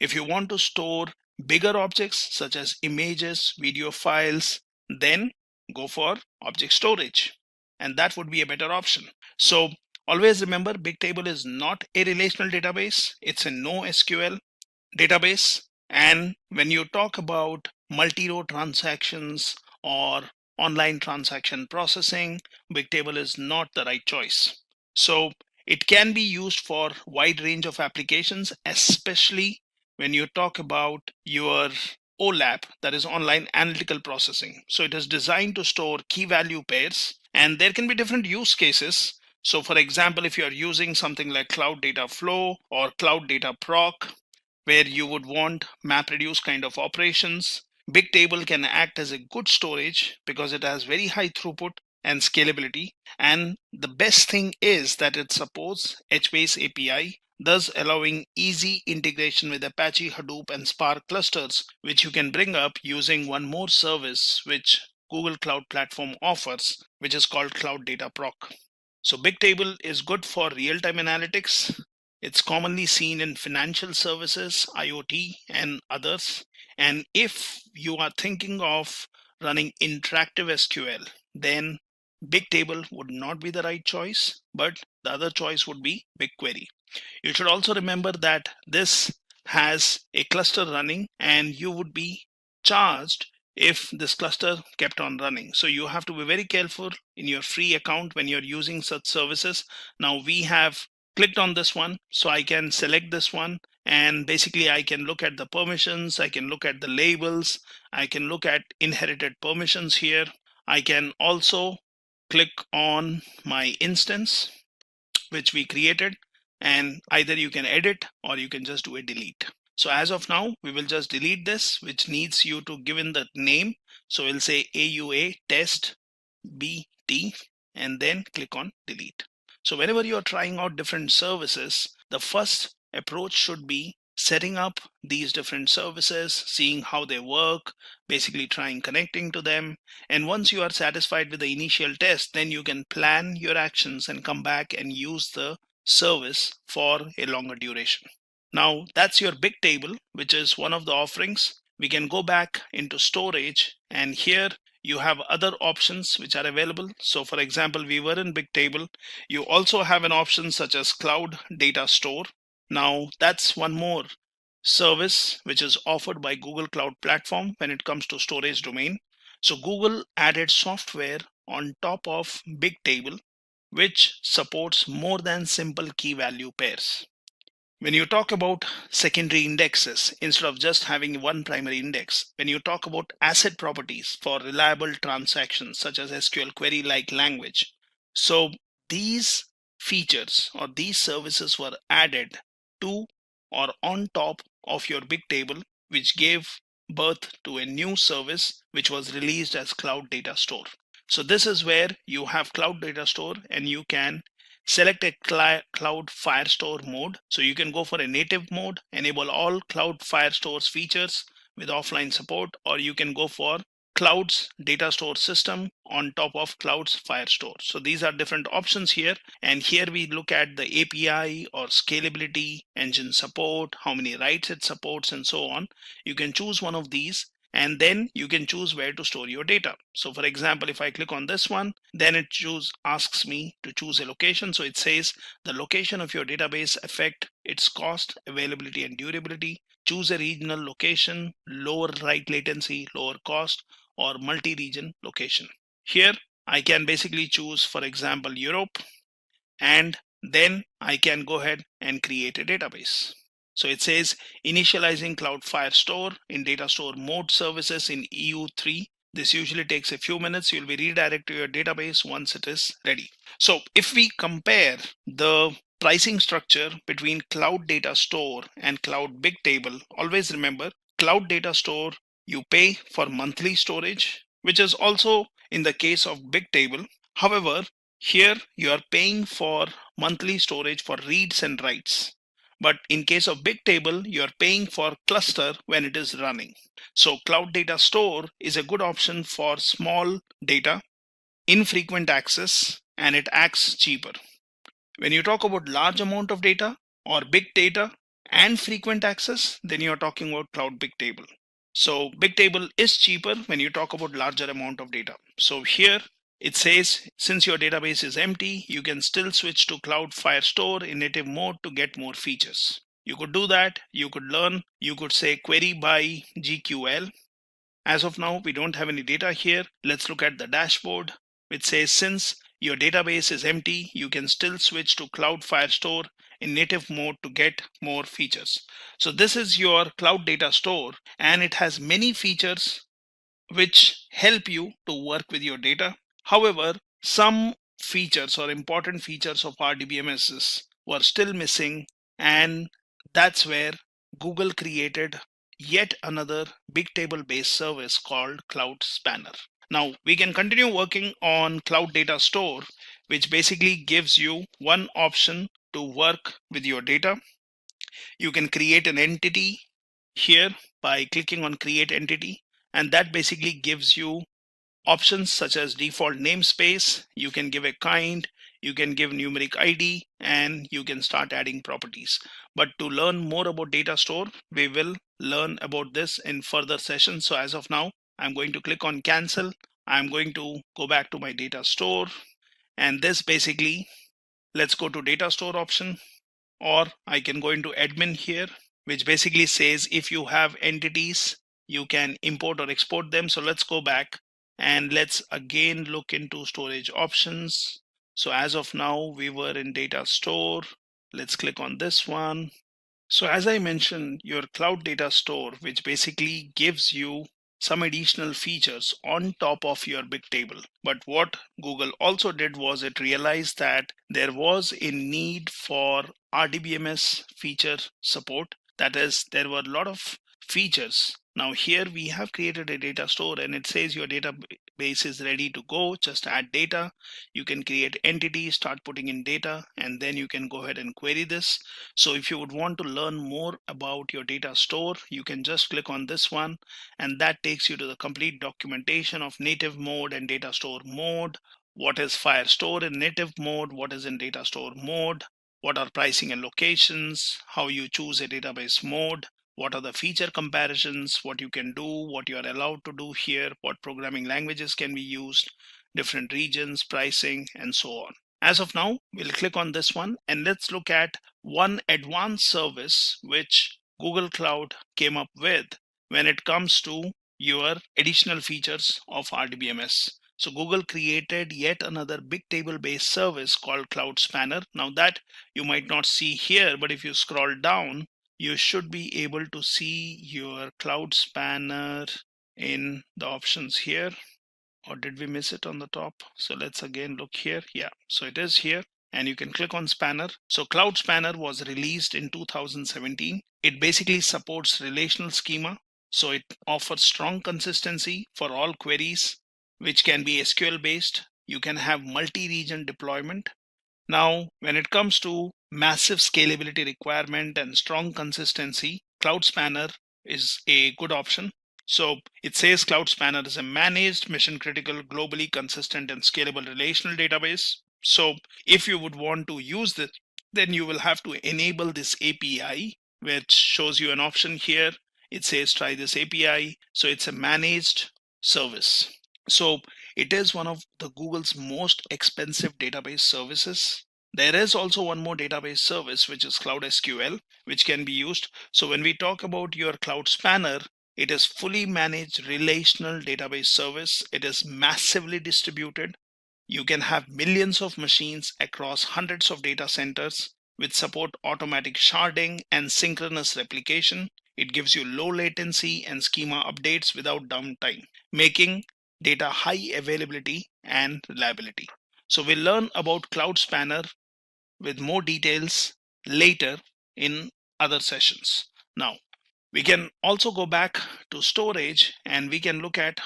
If you want to store bigger objects such as images, video files, then go for object storage, and that would be a better option. So always remember, Bigtable is not a relational database. It's a NoSQL database. And when you talk about multi-row transactions or online transaction processing, Bigtable is not the right choice. So it can be used for wide range of applications, especially when you talk about your OLAP, that is online analytical processing. So it is designed to store key value pairs, and there can be different use cases. So for example, if you're using something like Cloud Data Flow or Cloud Data Proc, where you would want MapReduce kind of operations, Bigtable can act as a good storage because it has very high throughput and scalability. And the best thing is that it supports HBase API, thus allowing easy integration with Apache, Hadoop, and Spark clusters, which you can bring up using one more service which Google Cloud Platform offers, which is called Cloud Data Proc. So Bigtable is good for real-time analytics. It's commonly seen in financial services, IoT, and others. And if you are thinking of running interactive SQL, then Bigtable would not be the right choice, but the other choice would be BigQuery. You should also remember that this has a cluster running, and you would be charged if this cluster kept on running. So you have to be very careful in your free account when you're using such services. Now we have clicked on this one, so I can select this one, and basically I can look at the permissions, I can look at the labels, I can look at inherited permissions here. I can also click on my instance which we created, and either you can edit or you can just do a delete. So as of now, we will just delete this, which needs you to give in the name. So we'll say AUA test BT and then click on delete. So whenever you're trying out different services, the first approach should be setting up these different services, seeing how they work, basically trying connecting to them. And once you are satisfied with the initial test, then you can plan your actions and come back and use the service for a longer duration. Now that's your Bigtable, which is one of the offerings. We can go back into storage, and here you have other options which are available. So for example, we were in Bigtable. You also have an option such as Cloud Data Store. Now that's one more service which is offered by Google Cloud Platform when it comes to storage domain. So Google added software on top of Bigtable, which supports more than simple key value pairs. When you talk about secondary indexes, instead of just having one primary index, when you talk about asset properties for reliable transactions such as SQL query like language, so these features or these services were added to or on top of your Bigtable, which gave birth to a new service which was released as Cloud Data Store. So this is where you have Cloud Data Store, and you can select a Cloud Firestore mode. So you can go for a native mode, enable all Cloud Firestore's features with offline support, or you can go for Cloud's data store system on top of Cloud's Firestore. So these are different options here. And here we look at the API or scalability, engine support, how many writes it supports, and so on. You can choose one of these. and then you can choose where to store your data. So for example, if I click on this one, then it asks me to choose a location. So it says the location of your database affect its cost, availability, and durability. Choose a regional location, lower write latency, lower cost, or multi-region location. Here I can basically choose, for example, Europe, and then I can go ahead and create a database. So it says initializing Cloudflare Store in data store mode services in EU3. This usually takes a few minutes. You'll be redirected to your database once it is ready. So if we compare the pricing structure between Cloud Data Store and Cloud Bigtable, always remember Cloud Data Store, you pay for monthly storage, which is also in the case of Bigtable. However, here you are paying for monthly storage for reads and writes. But in case of Bigtable, you are paying for cluster when it is running. So Cloud Data Store is a good option for small data, infrequent access, and it acts cheaper. When you talk about large amount of data or big data and frequent access, then you're talking about Cloud Bigtable. So Bigtable is cheaper when you talk about larger amount of data. So here it says, since your database is empty, you can still switch to Cloudflare Store in native mode to get more features. You could do that. You could learn. You could say query by GQL. As of now, we don't have any data here. Let's look at the dashboard, which says since your database is empty, you can still switch to Cloudflare Store in native mode to get more features. So this is your Cloud Data Store, and it has many features which help you to work with your data. However, some features or important features of RDBMSs were still missing, and that's where Google created yet another Bigtable based service called Cloud Spanner. Now we can continue working on Cloud Data Store, which basically gives you one option to work with your data. You can create an entity here by clicking on create entity, and that basically gives you options such as default namespace. You can give a kind, you can give numeric ID, and you can start adding properties. But to learn more about data store, we will learn about this in further sessions. So as of now, I'm going to click on cancel. I'm going to go back to my data store, and this basically, let's go to data store option, or I can go into admin here, which basically says if you have entities, you can import or export them. So let's go back and let's again look into storage options. So as of now, we were in data store. Let's click on this one. So as I mentioned, your Cloud Data Store, which basically gives you some additional features on top of your Bigtable. But what Google also did was it realized that there was a need for RDBMS feature support. That is, there were a lot of features. Now here we have created a data store, and it says your database is ready to go. Just add data. You can create entities, start putting in data, and then you can go ahead and query this. So if you would want to learn more about your data store, you can just click on this one, and that takes you to the complete documentation of native mode and data store mode. What is Firestore in native mode? What is in data store mode? What are pricing and locations? How you choose a database mode? What are the feature comparisons, what you can do, what you are allowed to do here, what programming languages can be used, different regions, pricing, and so on. As of now, we'll click on this one, and let's look at one advanced service which Google Cloud came up with when it comes to your additional features of RDBMS. So Google created yet another Bigtable based service called Cloud Spanner. Now that you might not see here, but if you scroll down, you should be able to see your Cloud Spanner in the options here. Or did we miss it on the top? So let's again look here. Yeah, so it is here, and you can click on Spanner. So Cloud Spanner was released in 2017. It basically supports relational schema. So it offers strong consistency for all queries, which can be SQL based. You can have multi-region deployment. Now, when it comes to massive scalability requirement and strong consistency, Cloud Spanner is a good option. So it says Cloud Spanner is a managed, mission critical, globally consistent and scalable relational database. So if you would want to use this, then you will have to enable this API, which shows you an option here. It says try this API. So it's a managed service. So it is one of the Google's most expensive database services. There is also one more database service, which is Cloud SQL, which can be used. So when we talk about your Cloud Spanner, it is fully managed relational database service. It is massively distributed. You can have millions of machines across hundreds of data centers with support automatic sharding and synchronous replication. It gives you low latency and schema updates without downtime, making data high availability and reliability. So we'll learn about Cloud Spanner with more details later in other sessions. Now, we can also go back to storage and we can look at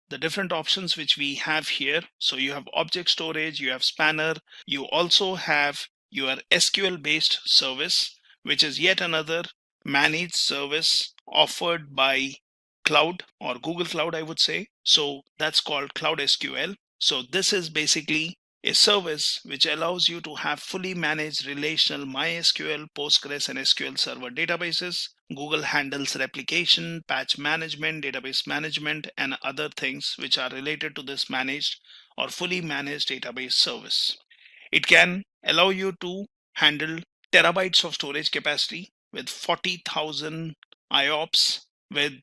the different options which we have here. So you have object storage, you have Spanner, you also have your SQL based service, which is yet another managed service offered by Cloud or Google Cloud, I would say. So that's called Cloud SQL. So this is basically a service which allows you to have fully managed relational MySQL, Postgres, and SQL Server databases. Google handles replication, patch management, database management, and other things which are related to this managed or fully managed database service. It can allow you to handle terabytes of storage capacity with 40,000 IOPS with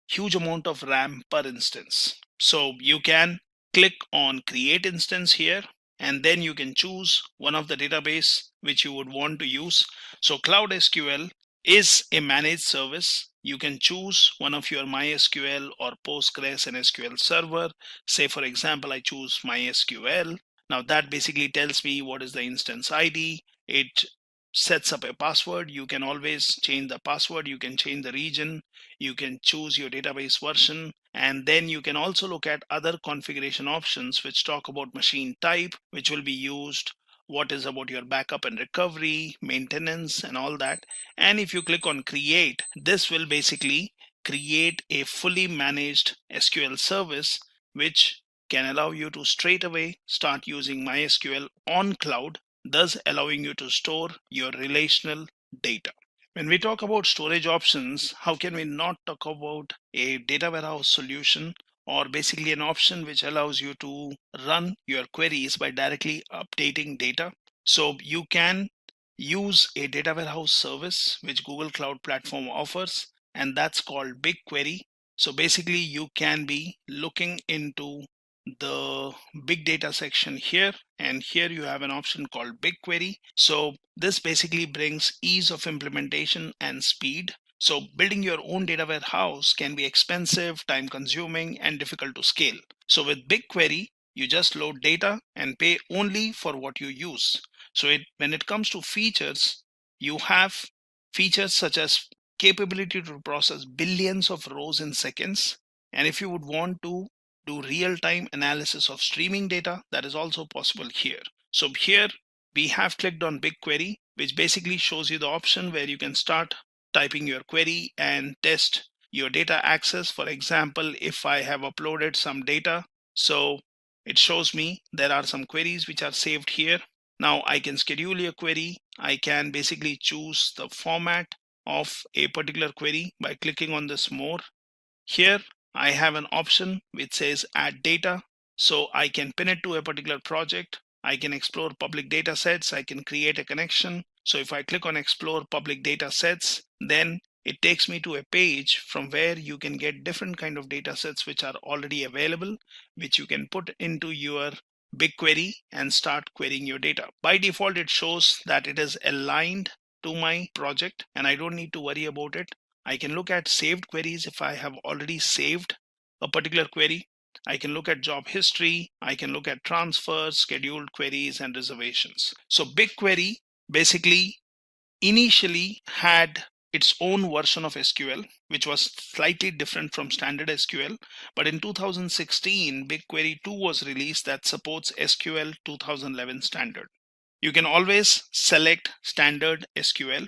huge amount of RAM per instance. So you can click on create instance here, and then you can choose one of the database which you would want to use. So Cloud SQL is a managed service. You can choose one of your MySQL or Postgres and SQL Server. Say for example, I choose MySQL. Now that basically tells me what is the instance ID. It sets up a password. You can always change the password. You can change the region. You can choose your database version. And then you can also look at other configuration options which talk about machine type, which will be used, what is about your backup and recovery, maintenance, and all that. And if you click on create, this will basically create a fully managed SQL service, which can allow you to straight away start using MySQL on cloud, thus allowing you to store your relational data. When we talk about storage options, how can we not talk about a data warehouse solution, or basically an option which allows you to run your queries by directly updating data? So you can use a data warehouse service which Google Cloud Platform offers, and that's called BigQuery. So basically you can be looking into the big data section here, and here you have an option called BigQuery. So this basically brings ease of implementation and speed. So building your own data warehouse can be expensive, time consuming, and difficult to scale. So with BigQuery, you just load data and pay only for what you use. So when it comes to features, you have features such as capability to process billions of rows in seconds. And if you would want to do real-time analysis of streaming data, that is also possible here. So here we have clicked on BigQuery, which basically shows you the option where you can start typing your query and test your data access. For example, if I have uploaded some data, so it shows me there are some queries which are saved here. Now I can schedule a query. I can basically choose the format of a particular query by clicking on this more. Here I have an option which says add data. So I can pin it to a particular project. I can explore public data sets. I can create a connection. So if I click on explore public data sets, then it takes me to a page from where you can get different kind of data sets which are already available, which you can put into your BigQuery and start querying your data. By default, it shows that it is aligned to my project and I don't need to worry about it. I can look at saved queries if I have already saved a particular query. I can look at job history. I can look at transfers, scheduled queries, and reservations. So BigQuery basically initially had its own version of SQL, which was slightly different from standard SQL. But in 2016, BigQuery 2 was released that supports SQL 2011 standard. You can always select standard SQL.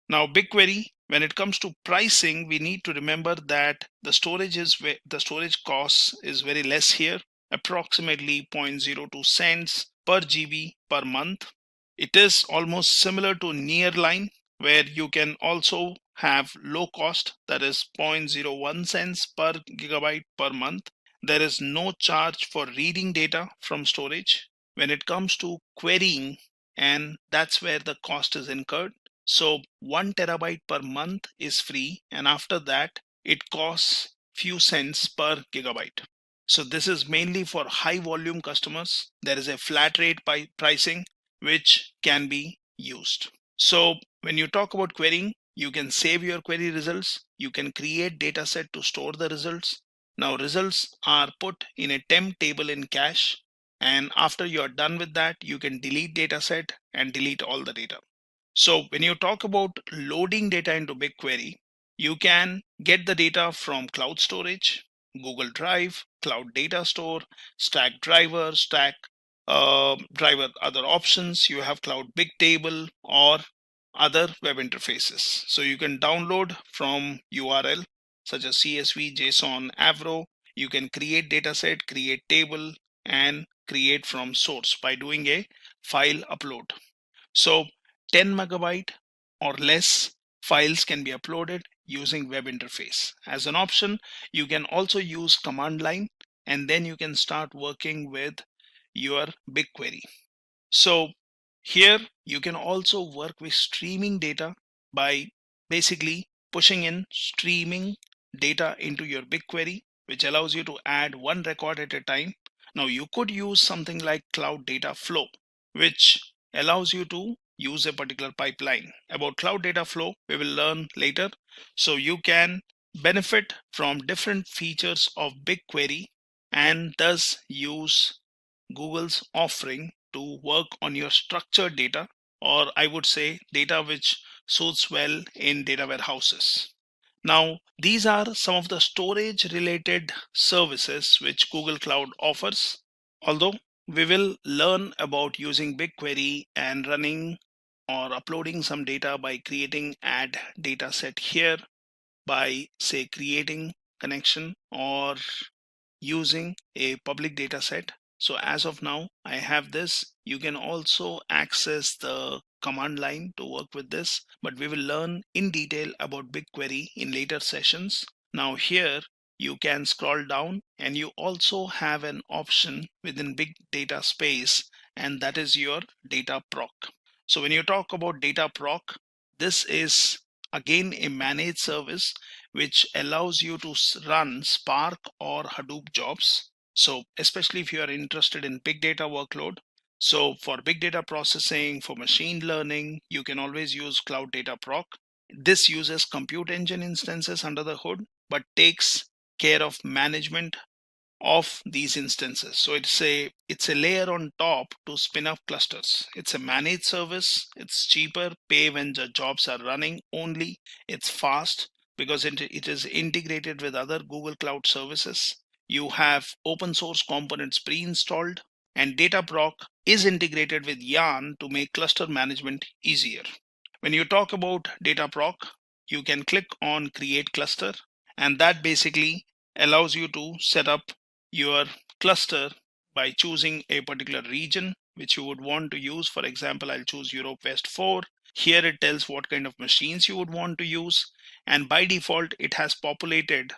Now BigQuery, when it comes to pricing, we need to remember that the storage cost is very less here, approximately 0.02 cents per GB per month. It is almost similar to Nearline, where you can also have low cost, that is 0.01 cents per gigabyte per month. There is no charge for reading data from storage. When it comes to querying, and that's where the cost is incurred. So 1 terabyte per month is free, and after that it costs few cents per gigabyte. So this is mainly for high volume customers. There is a flat rate by pricing which can be used. So when you talk about querying, you can save your query results. You can create data set to store the results. Now results are put in a temp table in cache. And after you're done with that, you can delete data set and delete all the data. So when you talk about loading data into BigQuery, you can get the data from cloud storage, Google Drive, Cloud Data Store, Stack Driver, Stack Driver, other options. You have Cloud Bigtable or other web interfaces. So you can download from URL such as CSV, JSON, Avro. You can create dataset, create table, and create from source by doing a file upload. So 10 megabyte or less files can be uploaded using web interface. As an option, you can also use command line, and then you can start working with your BigQuery. So here you can also work with streaming data by basically pushing in streaming data into your BigQuery, which allows you to add one record at a time. Now you could use something like Cloud Data Flow, which allows you to use a particular pipeline. About Cloud Data Flow, we will learn later. So you can benefit from different features of BigQuery and thus use Google's offering to work on your structured data, or I would say data which suits well in data warehouses. Now, these are some of the storage related services which Google Cloud offers. Although we will learn about using BigQuery and running or uploading some data by creating add data set here, by say creating connection or using a public data set. So as of now, I have this. You can also access the command line to work with this, but we will learn in detail about BigQuery in later sessions. Now here you can scroll down and you also have an option within big data space, and that is your data proc. So when you talk about data proc, this is again a managed service which allows you to run Spark or Hadoop jobs. So especially if you are interested in big data workload. So for big data processing, for machine learning, you can always use Cloud Data Proc. This uses compute engine instances under the hood, but takes care of management of these instances. So it's a layer on top to spin up clusters. It's a managed service. It's cheaper, pay when the jobs are running only. It's fast because it is integrated with other Google Cloud services. You have open source components pre-installed, and Dataproc is integrated with Yarn to make cluster management easier. When you talk about Dataproc, you can click on create cluster, and that basically allows you to set up your cluster by choosing a particular region which you would want to use. For example, I'll choose Europe West 4. Here it tells what kind of machines you would want to use, and by default it has populated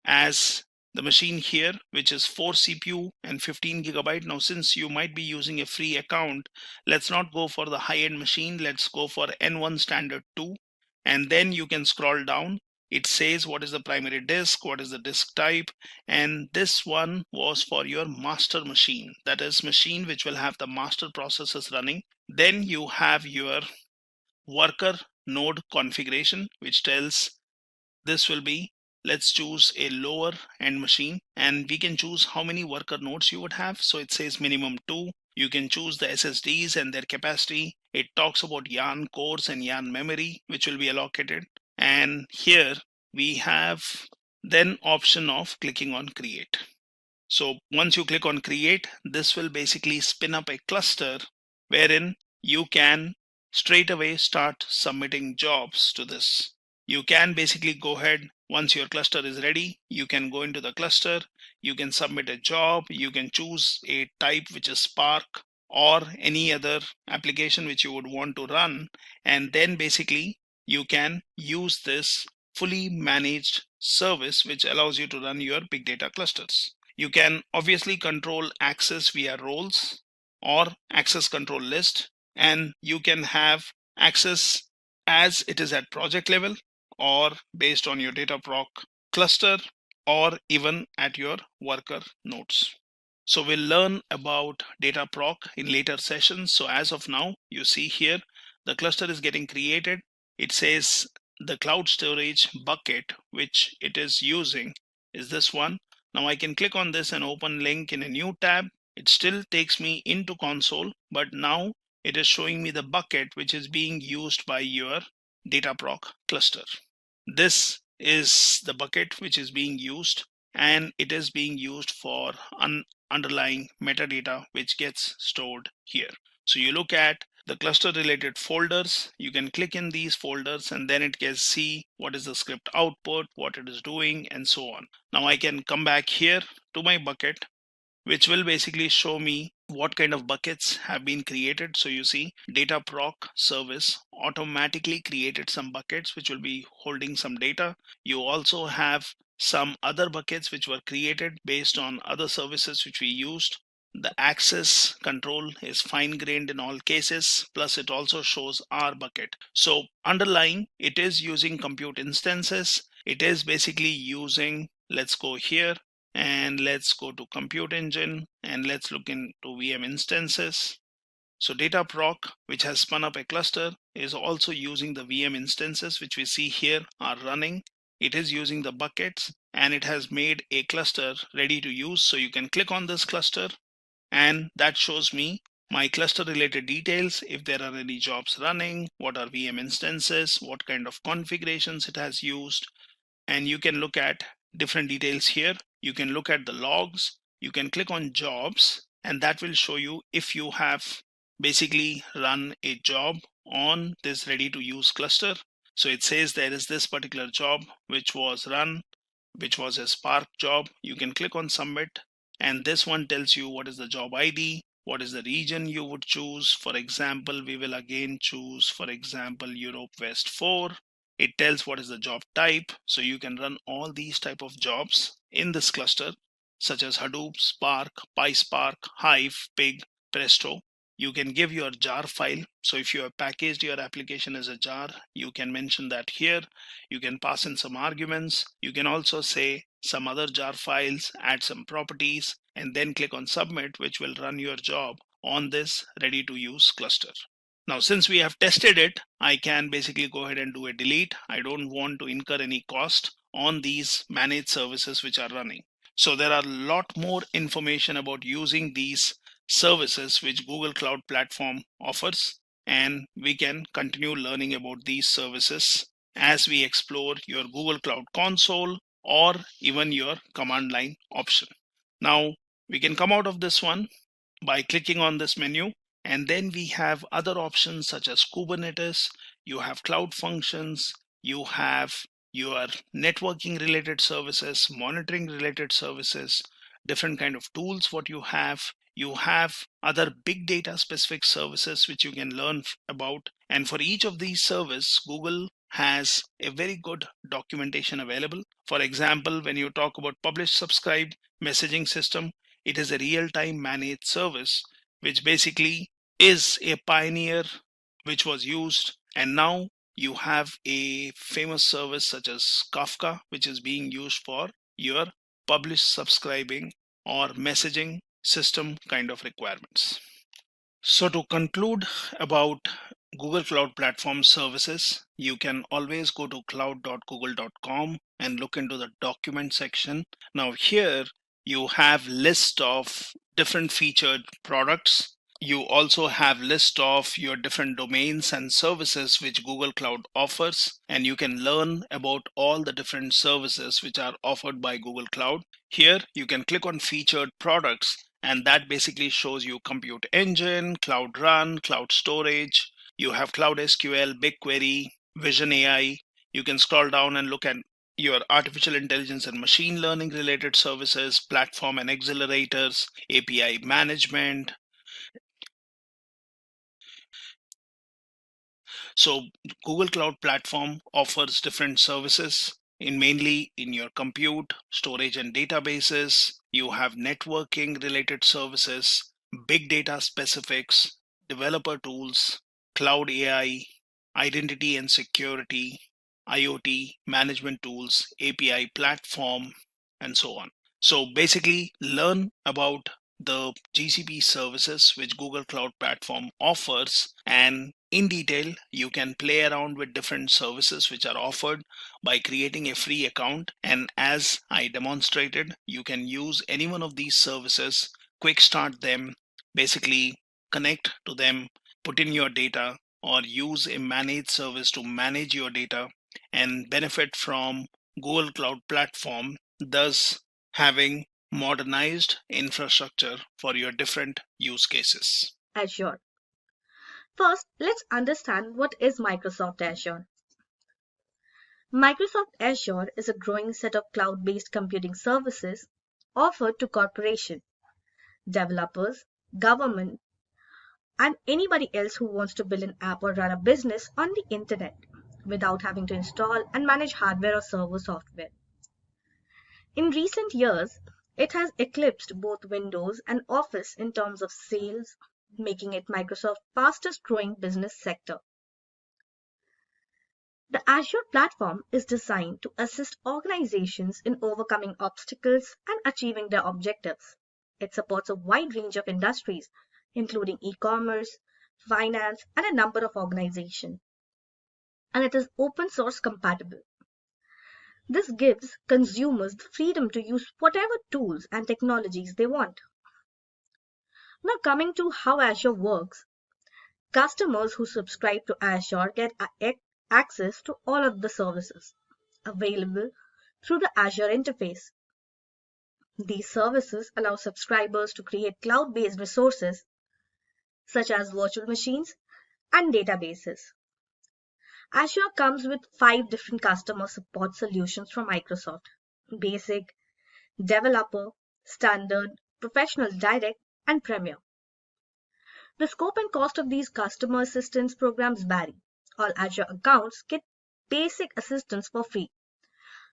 as the machine here, which is 4 CPU and 15 gigabyte. Now since you might be using a free account, let's not go for the high-end machine. Let's go for N1 standard 2, and then you can scroll down. It says what is the primary disk, what is the disk type, and this one was for your master machine, that is machine which will have the master processes running. Then you have your worker node configuration, which tells this will be, let's choose a lower end machine, and we can choose how many worker nodes you would have. So it says minimum 2. You can choose the SSDs and their capacity. It talks about Yarn cores and Yarn memory which will be allocated. And here we have then option of clicking on create. So once you click on create, this will basically spin up a cluster wherein you can straight away start submitting jobs to this. You can basically go ahead, once your cluster is ready, you can go into the cluster, you can submit a job, you can choose a type which is Spark, or any other application which you would want to run. And then basically you can use this fully managed service which allows you to run your big data clusters. You can obviously control access via roles or access control list, and you can have access as it is at project level or based on your Dataproc cluster or even at your worker nodes. So we'll learn about Dataproc in later sessions. So as of now, you see here, the cluster is getting created. It says the cloud storage bucket, which it is using, is this one. Now I can click on this and open link in a new tab. It still takes me into console, but now it is showing me the bucket which is being used by your Dataproc cluster. This is the bucket which is being used, and it is being used for underlying metadata which gets stored here. So you look at the cluster related folders, you can click in these folders and then it can see what is the script output, what it is doing, and so on. Now I can come back here to my bucket, which will basically show me what kind of buckets have been created. So you see Dataproc service automatically created some buckets which will be holding some data. You also have some other buckets which were created based on other services which we used. The access control is fine-grained in all cases, plus it also shows our bucket. So underlying, it is using compute instances. It is basically using, let's go here and let's go to compute engine and let's look into VM instances. So Dataproc, which has spun up a cluster, is also using the VM instances which we see here are running. It is using the buckets and it has made a cluster ready to use. So you can click on this cluster and that shows me my cluster related details, if there are any jobs running, what are VM instances, what kind of configurations it has used, and you can look at different details here. You can look at the logs, you can click on jobs, and that will show you if you have basically run a job on this ready to use cluster. So it says there is this particular job which was run, which was a Spark job. You can click on submit, and this one tells you what is the job ID, what is the region you would choose. For example, we will again choose, for example, Europe West 4. It tells what is the job type. So you can run all these type of jobs in this cluster, such as Hadoop, Spark, PySpark, Hive, Pig, Presto. You can give your jar file. So if you have packaged your application as a jar, you can mention that here. You can pass in some arguments. You can also say some other jar files, add some properties, and then click on submit, which will run your job on this ready to use cluster. Now, since we have tested it, I can basically go ahead and do a delete. I don't want to incur any cost on these managed services which are running. So there are a lot more information about using these services which Google Cloud Platform offers, and we can continue learning about these services as we explore your Google Cloud Console or even your command line option. Now we can come out of this one by clicking on this menu, and then we have other options such as Kubernetes, you have cloud functions, you have your networking related services, monitoring related services, different kind of tools what you have. You have other big data specific services which you can learn about. And for each of these services, Google has a very good documentation available. For example, when you talk about publish subscribe messaging system, it is a real-time managed service, which basically is a pioneer which was used. And now you have a famous service such as Kafka, which is being used for your publish subscribing or messaging system kind of requirements. So to conclude about Google Cloud Platform services, you can always go to cloud.google.com and look into the document section. Now here you have list of different featured products. You also have list of your different domains and services which Google Cloud offers, and you can learn about all the different services which are offered by Google Cloud. Here you can click on featured products, and that basically shows you Compute Engine, Cloud Run, Cloud Storage. You have Cloud SQL, BigQuery, Vision AI. You can scroll down and look at your artificial intelligence and machine learning related services, platform and accelerators, API management, So Google Cloud Platform offers different services mainly in your compute, storage and databases. You have networking related services, big data specifics, developer tools, cloud AI, identity and security, IoT, management tools, API platform, and so on. So basically, learn about the GCP services which Google Cloud Platform offers, and in detail, you can play around with different services which are offered by creating a free account. And as I demonstrated, you can use any one of these services, quick start them, basically connect to them, put in your data, or use a managed service to manage your data and benefit from Google Cloud Platform, thus having modernized infrastructure for your different use cases. Azure. First, let's understand what is Microsoft Azure. Microsoft Azure is a growing set of cloud-based computing services offered to corporations, developers, government, and anybody else who wants to build an app or run a business on the internet without having to install and manage hardware or server software. In recent years, it has eclipsed both Windows and Office in terms of sales, making it Microsoft's fastest growing business sector. The Azure platform is designed to assist organizations in overcoming obstacles and achieving their objectives. It supports a wide range of industries, including e-commerce, finance, and a number of organizations. And it is open source compatible. This gives consumers the freedom to use whatever tools and technologies they want. Now, coming to how Azure works, customers who subscribe to Azure get access to all of the services available through the Azure interface. These services allow subscribers to create cloud-based resources such as virtual machines and databases. Azure comes with 5 different customer support solutions from Microsoft: Basic, Developer, Standard, Professional Direct, and Premier. The scope and cost of these customer assistance programs vary. All Azure accounts get basic assistance for free.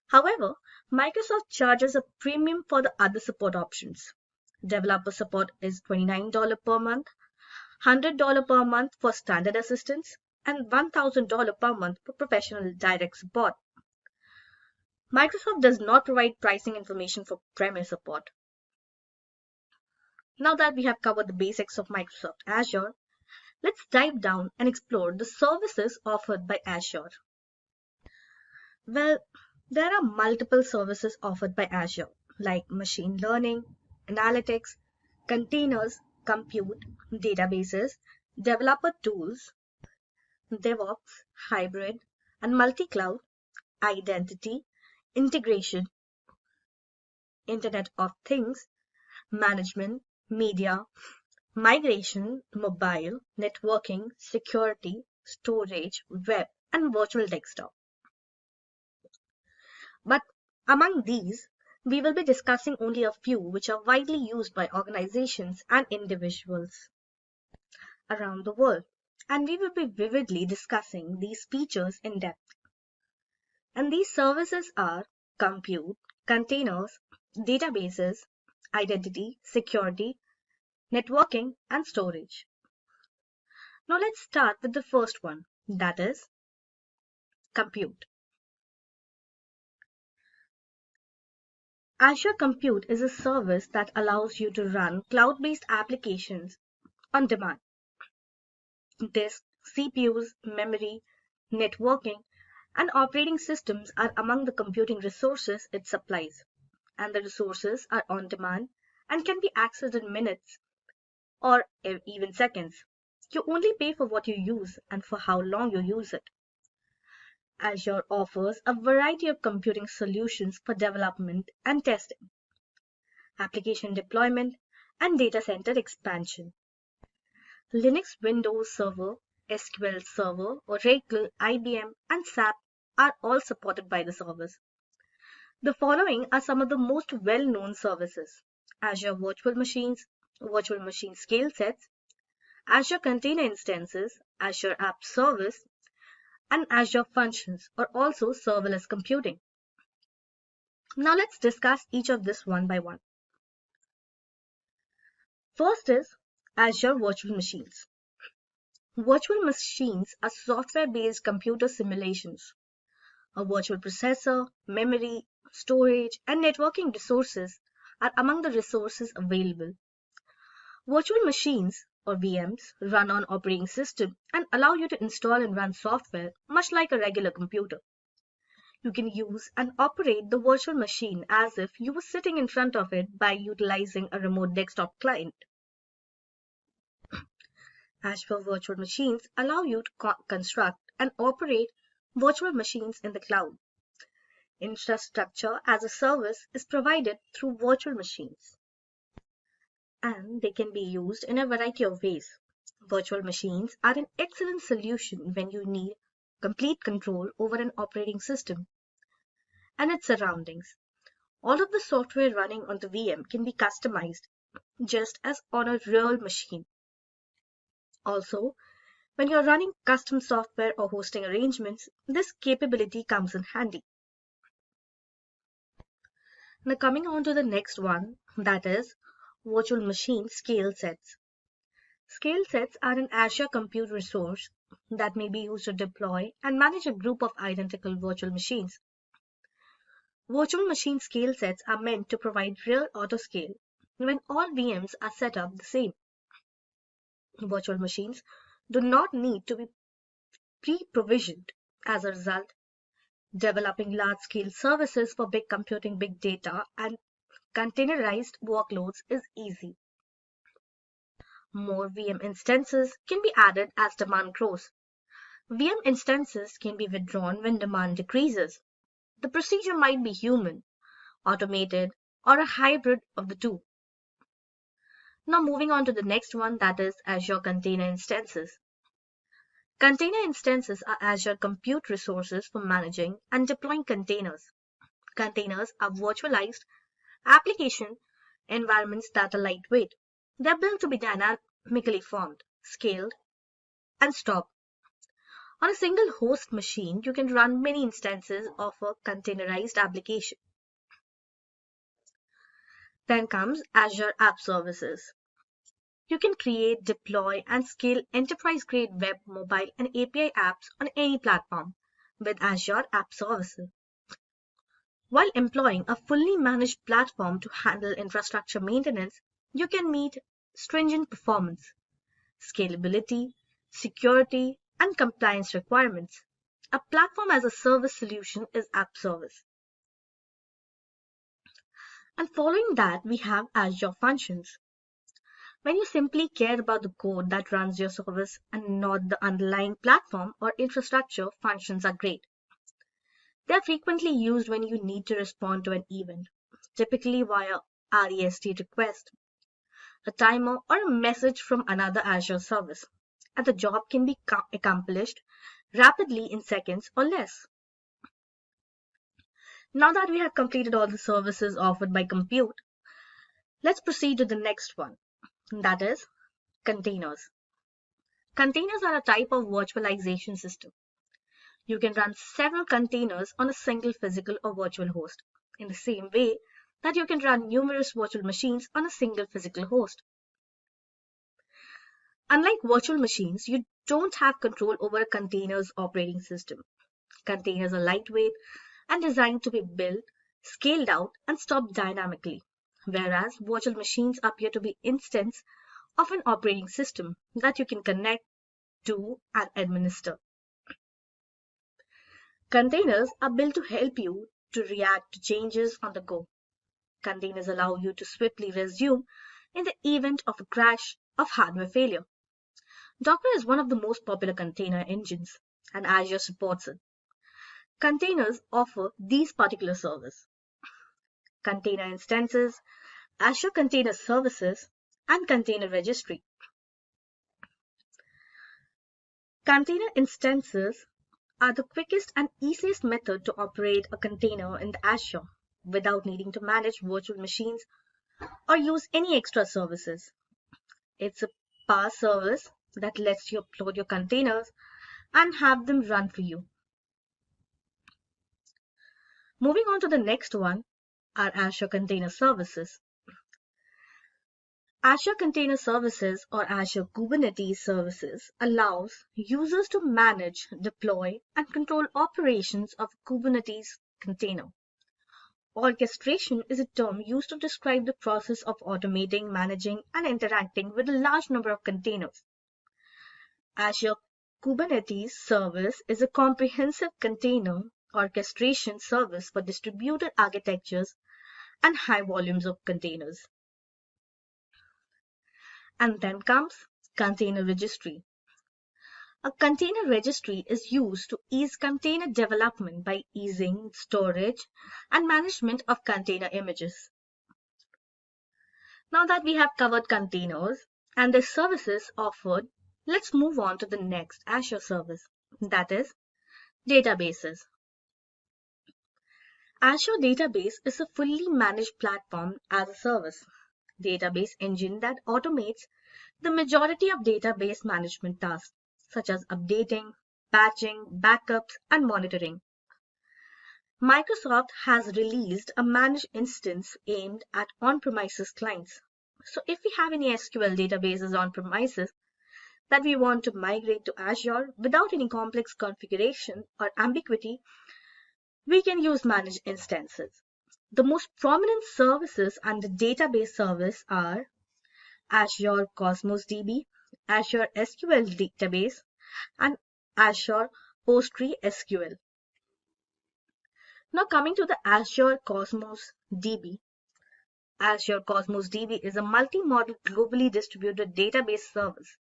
However, Microsoft charges a premium for the other support options. Developer support is $29 per month, $100 per month for standard assistance, and $1,000 per month for professional direct support. Microsoft does not provide pricing information for Premier support. Now that we have covered the basics of Microsoft Azure, let's dive down and explore the services offered by Azure. Well, there are multiple services offered by Azure, like machine learning, analytics, containers, compute, databases, developer tools, DevOps, hybrid, and multi-cloud, identity, integration, Internet of Things, management, media, migration, mobile, networking, security, storage, web, and virtual desktop. But among these, we will be discussing only a few which are widely used by organizations and individuals around the world, and we will be vividly discussing these features in depth. And these services are compute, containers, databases, identity, security, networking, and storage. Now let's start with the first one, that is compute. Azure Compute is a service that allows you to run cloud-based applications on demand. Disk, CPUs, memory, networking, and operating systems are among the computing resources it supplies, and the resources are on demand and can be accessed in minutes or even seconds. You only pay for what you use and for how long you use it. Azure offers a variety of computing solutions for development and testing, application deployment, and data center expansion. Linux, Windows Server, SQL Server, Oracle, IBM, and SAP are all supported by the service. The following are some of the most well-known services: Azure Virtual Machines, Virtual Machine Scale Sets, Azure Container Instances, Azure App Service, and Azure Functions, or also serverless computing. Now let's discuss each of this one by one. First is Azure Virtual Machines. Virtual machines are software-based computer simulations. A virtual processor, memory, storage, and networking resources are among the resources available. Virtual machines, or VMs, run on operating system and allow you to install and run software much like a regular computer. You can use and operate the virtual machine as if you were sitting in front of it by utilizing a remote desktop client. Azure Virtual Machines allow you to construct and operate virtual machines in the cloud. Infrastructure as a service is provided through virtual machines, and they can be used in a variety of ways. Virtual machines are an excellent solution when you need complete control over an operating system and its surroundings. All of the software running on the VM can be customized just as on a real machine. Also, when you're running custom software or hosting arrangements, this capability comes in handy. Now coming on to the next one, that is virtual machine scale sets. Scale sets are an Azure compute resource that may be used to deploy and manage a group of identical virtual machines. Virtual machine scale sets are meant to provide real autoscale when all VMs are set up the same. Virtual machines do not need to be pre-provisioned. As a result, developing large-scale services for big computing, big data, and containerized workloads is easy. More VM instances can be added as demand grows. VM instances can be withdrawn when demand decreases. The procedure might be human, automated, or a hybrid of the two. Now moving on to the next one, that is Azure Container Instances. Container instances are Azure compute resources for managing and deploying containers. Containers are virtualized application environments that are lightweight. They're built to be dynamically formed, scaled, and stopped. On a single host machine, you can run many instances of a containerized application. Then comes Azure App Services. You can create, deploy, and scale enterprise-grade web, mobile, and API apps on any platform with Azure App Services. While employing a fully managed platform to handle infrastructure maintenance, you can meet stringent performance, scalability, security, and compliance requirements. A platform as a service solution is App Service. And following that, we have Azure Functions. When you simply care about the code that runs your service and not the underlying platform or infrastructure, functions are great. They are frequently used when you need to respond to an event, typically via REST request, a timer, or a message from another Azure service, and the job can be accomplished rapidly in seconds or less. Now that we have completed all the services offered by compute, let's proceed to the next one, that is containers. Containers are a type of virtualization system. You can run several containers on a single physical or virtual host, in the same way that you can run numerous virtual machines on a single physical host. Unlike virtual machines, you don't have control over a container's operating system. Containers are lightweight and designed to be built, scaled out, and stopped dynamically, whereas virtual machines appear to be instances of an operating system that you can connect to and administer. Containers are built to help you to react to changes on the go. Containers allow you to swiftly resume in the event of a crash of hardware failure. Docker is one of the most popular container engines, and Azure supports it. Containers offer these particular services: container instances, Azure Container Services, and Container Registry. Container instances are the quickest and easiest method to operate a container in the Azure without needing to manage virtual machines or use any extra services. It's a PaaS service that lets you upload your containers and have them run for you. Moving on to the next one are Azure Container Services. Azure Container Services or Azure Kubernetes Services allows users to manage, deploy, and control operations of a Kubernetes container. Orchestration is a term used to describe the process of automating, managing, and interacting with a large number of containers. Azure Kubernetes Service is a comprehensive container orchestration service for distributed architectures and high volumes of containers. And then comes Container Registry. A container registry is used to ease container development by easing storage and management of container images. Now that we have covered containers and the services offered, let's move on to the next Azure service, that is databases. Azure Database is a fully managed platform as a service database engine that automates the majority of database management tasks, such as updating, patching, backups, and monitoring. Microsoft has released a managed instance aimed at on-premises clients. So if we have any SQL databases on-premises that we want to migrate to Azure without any complex configuration or ambiguity, we can use managed instances. The most prominent services under database service are Azure Cosmos DB, Azure SQL Database, and Azure PostgreSQL. Now coming to the Azure Cosmos DB. Azure Cosmos DB is a multi-model globally distributed database service.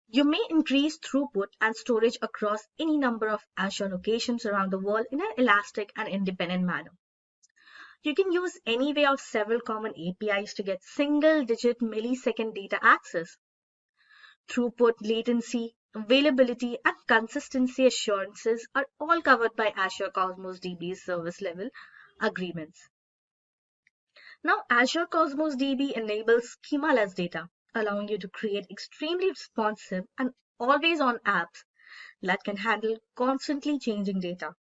You may increase throughput and storage across any number of Azure locations around the world in an elastic and independent manner. You can use any way of several common APIs to get single-digit millisecond data access. Throughput, latency, availability, and consistency assurances are all covered by Azure Cosmos DB's service level agreements. Now, Azure Cosmos DB enables schema-less data, allowing you to create extremely responsive and always-on apps that can handle constantly changing data.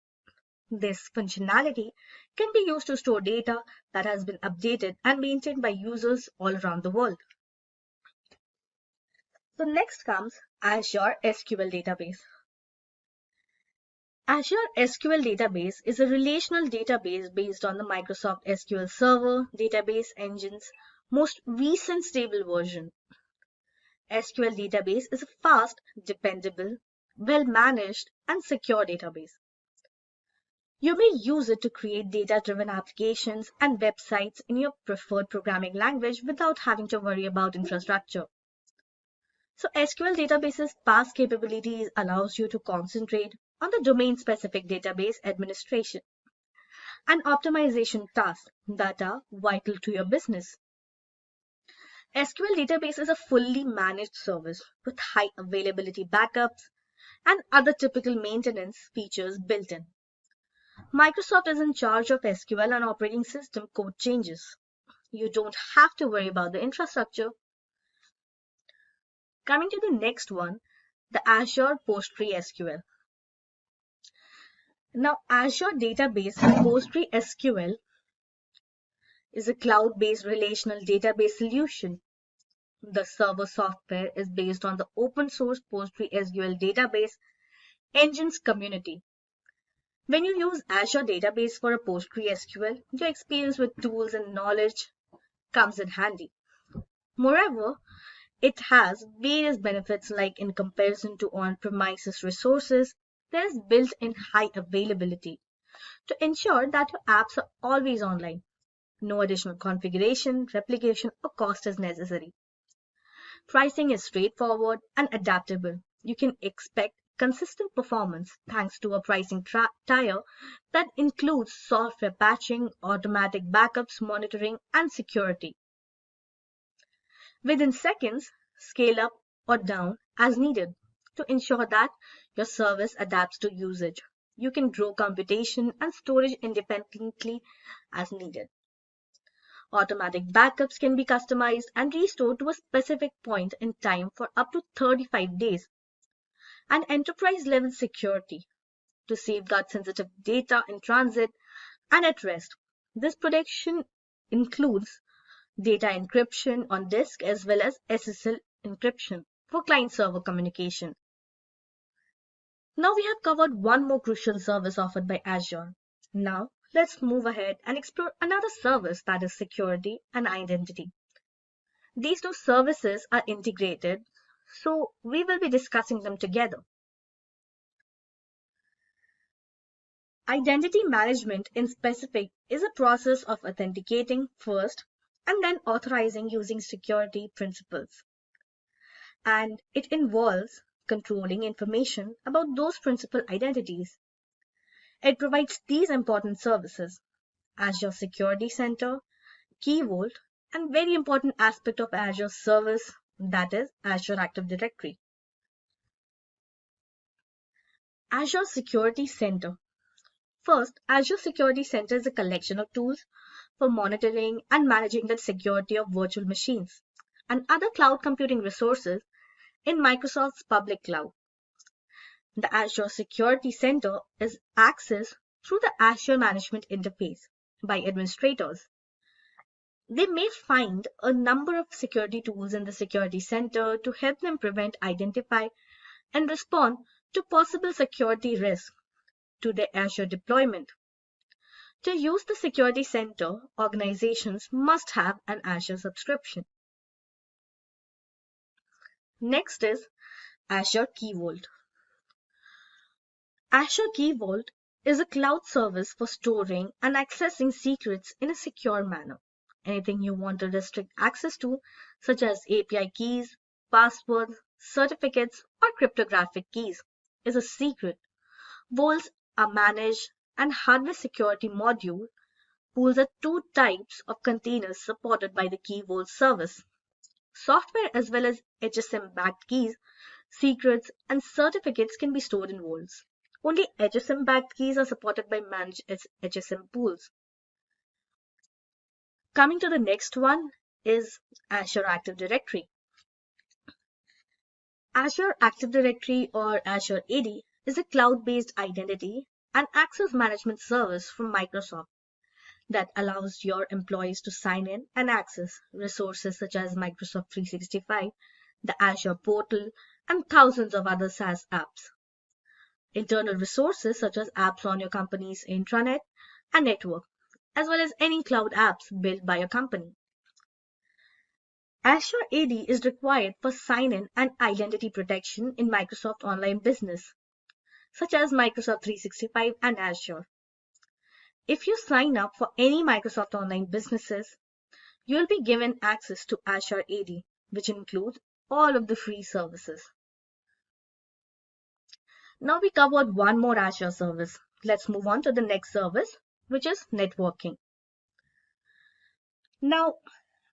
This functionality can be used to store data that has been updated and maintained by users all around the world. So next comes Azure SQL Database. Azure SQL Database is a relational database based on the Microsoft SQL Server database engine's most recent stable version. SQL Database is a fast, dependable, well-managed, and secure database. You may use it to create data-driven applications and websites in your preferred programming language without having to worry about infrastructure. So SQL Database's past capabilities allows you to concentrate on the domain-specific database administration and optimization tasks that are vital to your business. SQL Database is a fully managed service with high availability backups and other typical maintenance features built in. Microsoft is in charge of SQL and operating system code changes. You don't have to worry about the infrastructure. Coming to the next one, the Azure PostgreSQL. Now, Azure Database and PostgreSQL is a cloud-based relational database solution. The server software is based on the open source PostgreSQL database engines community. When you use Azure Database for a PostgreSQL, your experience with tools and knowledge comes in handy. Moreover, it has various benefits like in comparison to on-premises resources, there is built-in high availability to ensure that your apps are always online. No additional configuration, replication, or cost is necessary. Pricing is straightforward and adaptable. You can expect consistent performance thanks to a pricing tier that includes software patching, automatic backups, monitoring, and security. Within seconds, scale up or down as needed to ensure that your service adapts to usage. You can grow computation and storage independently as needed. Automatic backups can be customized and restored to a specific point in time for up to 35 days. and enterprise-level security to safeguard sensitive data in transit and at rest. This protection includes data encryption on disk as well as SSL encryption for client-server communication. Now we have covered one more crucial service offered by Azure. Now let's move ahead and explore another service, that is security and identity. These two services are integrated, so we will be discussing them together. Identity management in specific is a process of authenticating first and then authorizing using security principles. And it involves controlling information about those principal identities. It provides these important services: Azure Security Center, Key Vault, and very important aspect of Azure service, that is Azure Active Directory. Azure Security Center. First, Azure Security Center is a collection of tools for monitoring and managing the security of virtual machines and other cloud computing resources in Microsoft's public cloud. The Azure Security Center is accessed through the Azure Management Interface by administrators. They may find a number of security tools in the Security Center to help them prevent, identify, and respond to possible security risks to their Azure deployment. To use the Security Center, organizations must have an Azure subscription. Next is Azure Key Vault. Azure Key Vault is a cloud service for storing and accessing secrets in a secure manner. Anything you want to restrict access to, such as API keys, passwords, certificates, or cryptographic keys, is a secret. Vaults are managed and hardware security module pools are two types of containers supported by the Key Vault service. Software as well as HSM-backed keys, secrets, and certificates can be stored in vaults. Only HSM-backed keys are supported by managed HSM pools. Coming to the next one is Azure Active Directory. Azure Active Directory, or Azure AD, is a cloud-based identity and access management service from Microsoft that allows your employees to sign in and access resources such as Microsoft 365, the Azure portal, and thousands of other SaaS apps. Internal resources such as apps on your company's intranet and network, as well as any cloud apps built by your company. Azure AD is required for sign-in and identity protection in Microsoft Online Business, such as Microsoft 365 and Azure. If you sign up for any Microsoft Online businesses, you'll be given access to Azure AD, which includes all of the free services. Now we covered one more Azure service. Let's move on to the next service, which is networking. Now,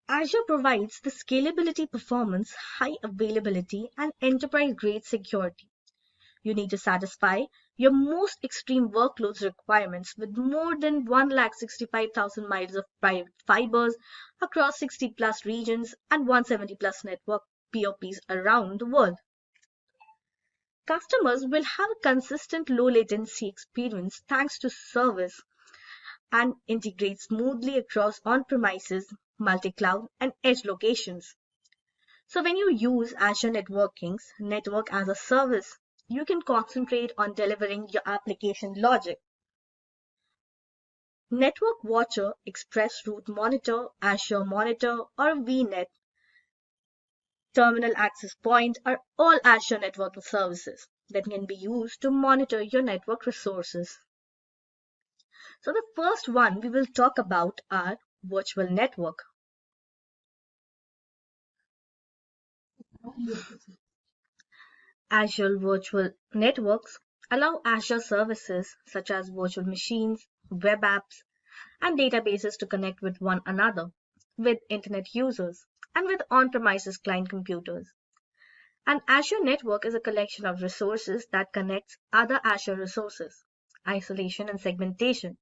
Azure provides the scalability, performance, high availability, and enterprise-grade security. You need to satisfy your most extreme workloads requirements with more than 165,000 miles of private fibers across 60 plus regions and 170 plus network POPs around the world. Customers will have a consistent low latency experience thanks to service and integrate smoothly across on-premises, multi-cloud, and edge locations. So when you use Azure Networking's Network as a Service, you can concentrate on delivering your application logic. Network Watcher, Express Route Monitor, Azure Monitor, or VNet, Terminal Access Point are all Azure networking services that can be used to monitor your network resources. So the first one we will talk about are virtual network. Azure Virtual Networks allow Azure services such as virtual machines, web apps, and databases to connect with one another, with internet users, and with on-premises client computers. An Azure network is a collection of resources that connects other Azure resources, isolation and segmentation.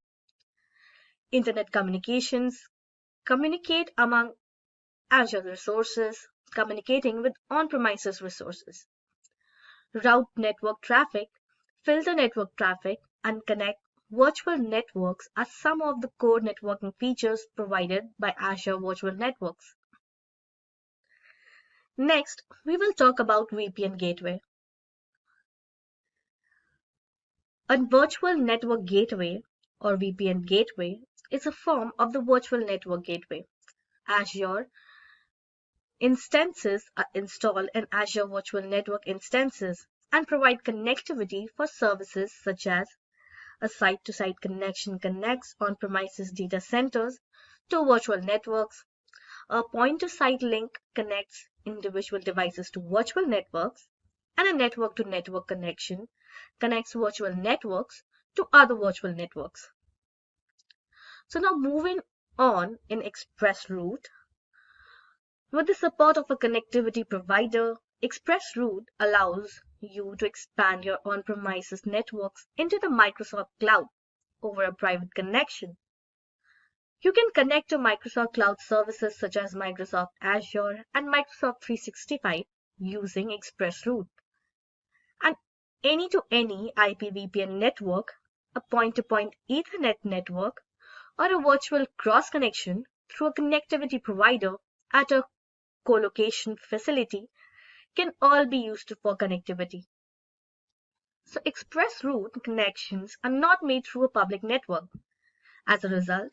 Internet communications communicate among Azure resources, communicating with on-premises resources. route network traffic, filter network traffic, and connect virtual networks are some of the core networking features provided by Azure Virtual Networks. Next, we will talk about VPN Gateway. A virtual network gateway, or VPN gateway, is a form of the virtual network gateway. Azure instances are installed in Azure Virtual Network instances and provide connectivity for services such as a site-to-site connection connects on-premises data centers to virtual networks. A point-to-site link connects individual devices to virtual networks, and a network-to-network connection connects virtual networks to other virtual networks. So now moving on in ExpressRoute. With the support of a connectivity provider, ExpressRoute allows you to expand your on-premises networks into the Microsoft Cloud over a private connection. You can connect to Microsoft Cloud services such as Microsoft Azure and Microsoft 365 using ExpressRoute. An any-to-any IPVPN network, a point-to-point Ethernet network, or a virtual cross-connection through a connectivity provider at a co-location facility can all be used for connectivity. So ExpressRoute connections are not made through a public network. As a result,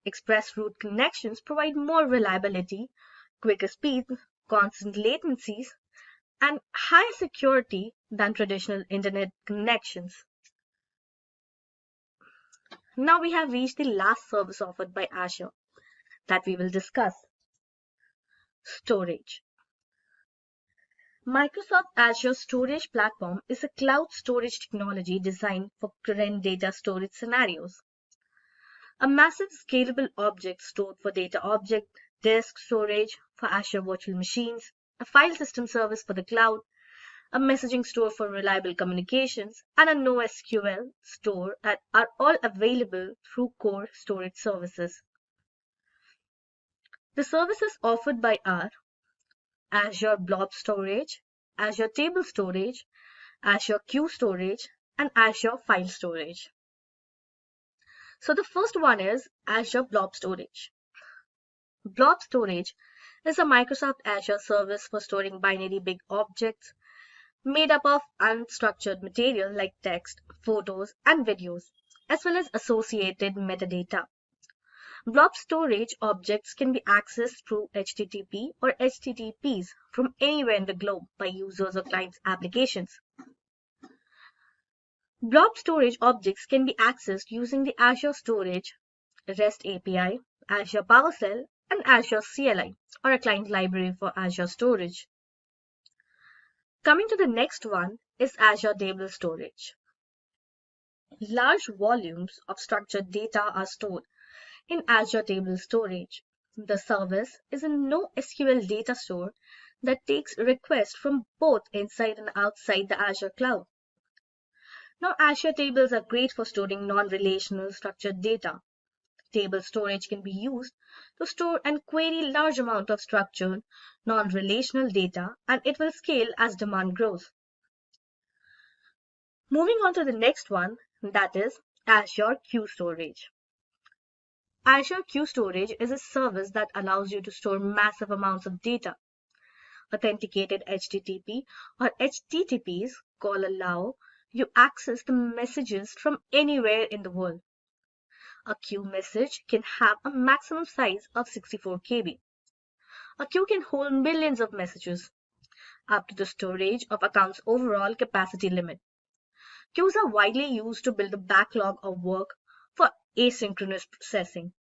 ExpressRoute connections provide more reliability, quicker speeds, constant latencies, and higher security than traditional internet connections. Now we have reached the last service offered by Azure that we will discuss: storage. Microsoft Azure Storage Platform is a cloud storage technology designed for current data storage scenarios. A massive scalable object stored for data object, disk storage for Azure virtual machines, a file system service for the cloud, a messaging store for reliable communications, and a NoSQL store are all available through core storage services. The services offered by are Azure Blob Storage, Azure Table Storage, Azure Queue Storage, and Azure File Storage. So the first one is Azure Blob Storage. Blob Storage is a Microsoft Azure service for storing binary big objects made up of unstructured material like text, photos, and videos, as well as associated metadata. Blob storage objects can be accessed through HTTP or HTTPs from anywhere in the globe by users or clients' applications. Blob storage objects can be accessed using the Azure Storage REST API, Azure PowerShell, and Azure CLI, or a client library for Azure Storage. Coming to the next one is Azure Table Storage. Large volumes of structured data are stored in Azure Table Storage. The service is a NoSQL data store that takes requests from both inside and outside the Azure cloud. Now, Azure tables are great for storing non-relational structured data. Table storage can be used to store and query large amount of structured, non-relational data, and it will scale as demand grows. Moving on to the next one, that is Azure Queue Storage. Azure Queue Storage is a service that allows you to store massive amounts of data. Authenticated HTTP or HTTPs call allow you access the messages from anywhere in the world. A queue message can have a maximum size of 64 KB. A queue can hold millions of messages, up to the storage of account's overall capacity limit. Queues are widely used to build a backlog of work for asynchronous processing.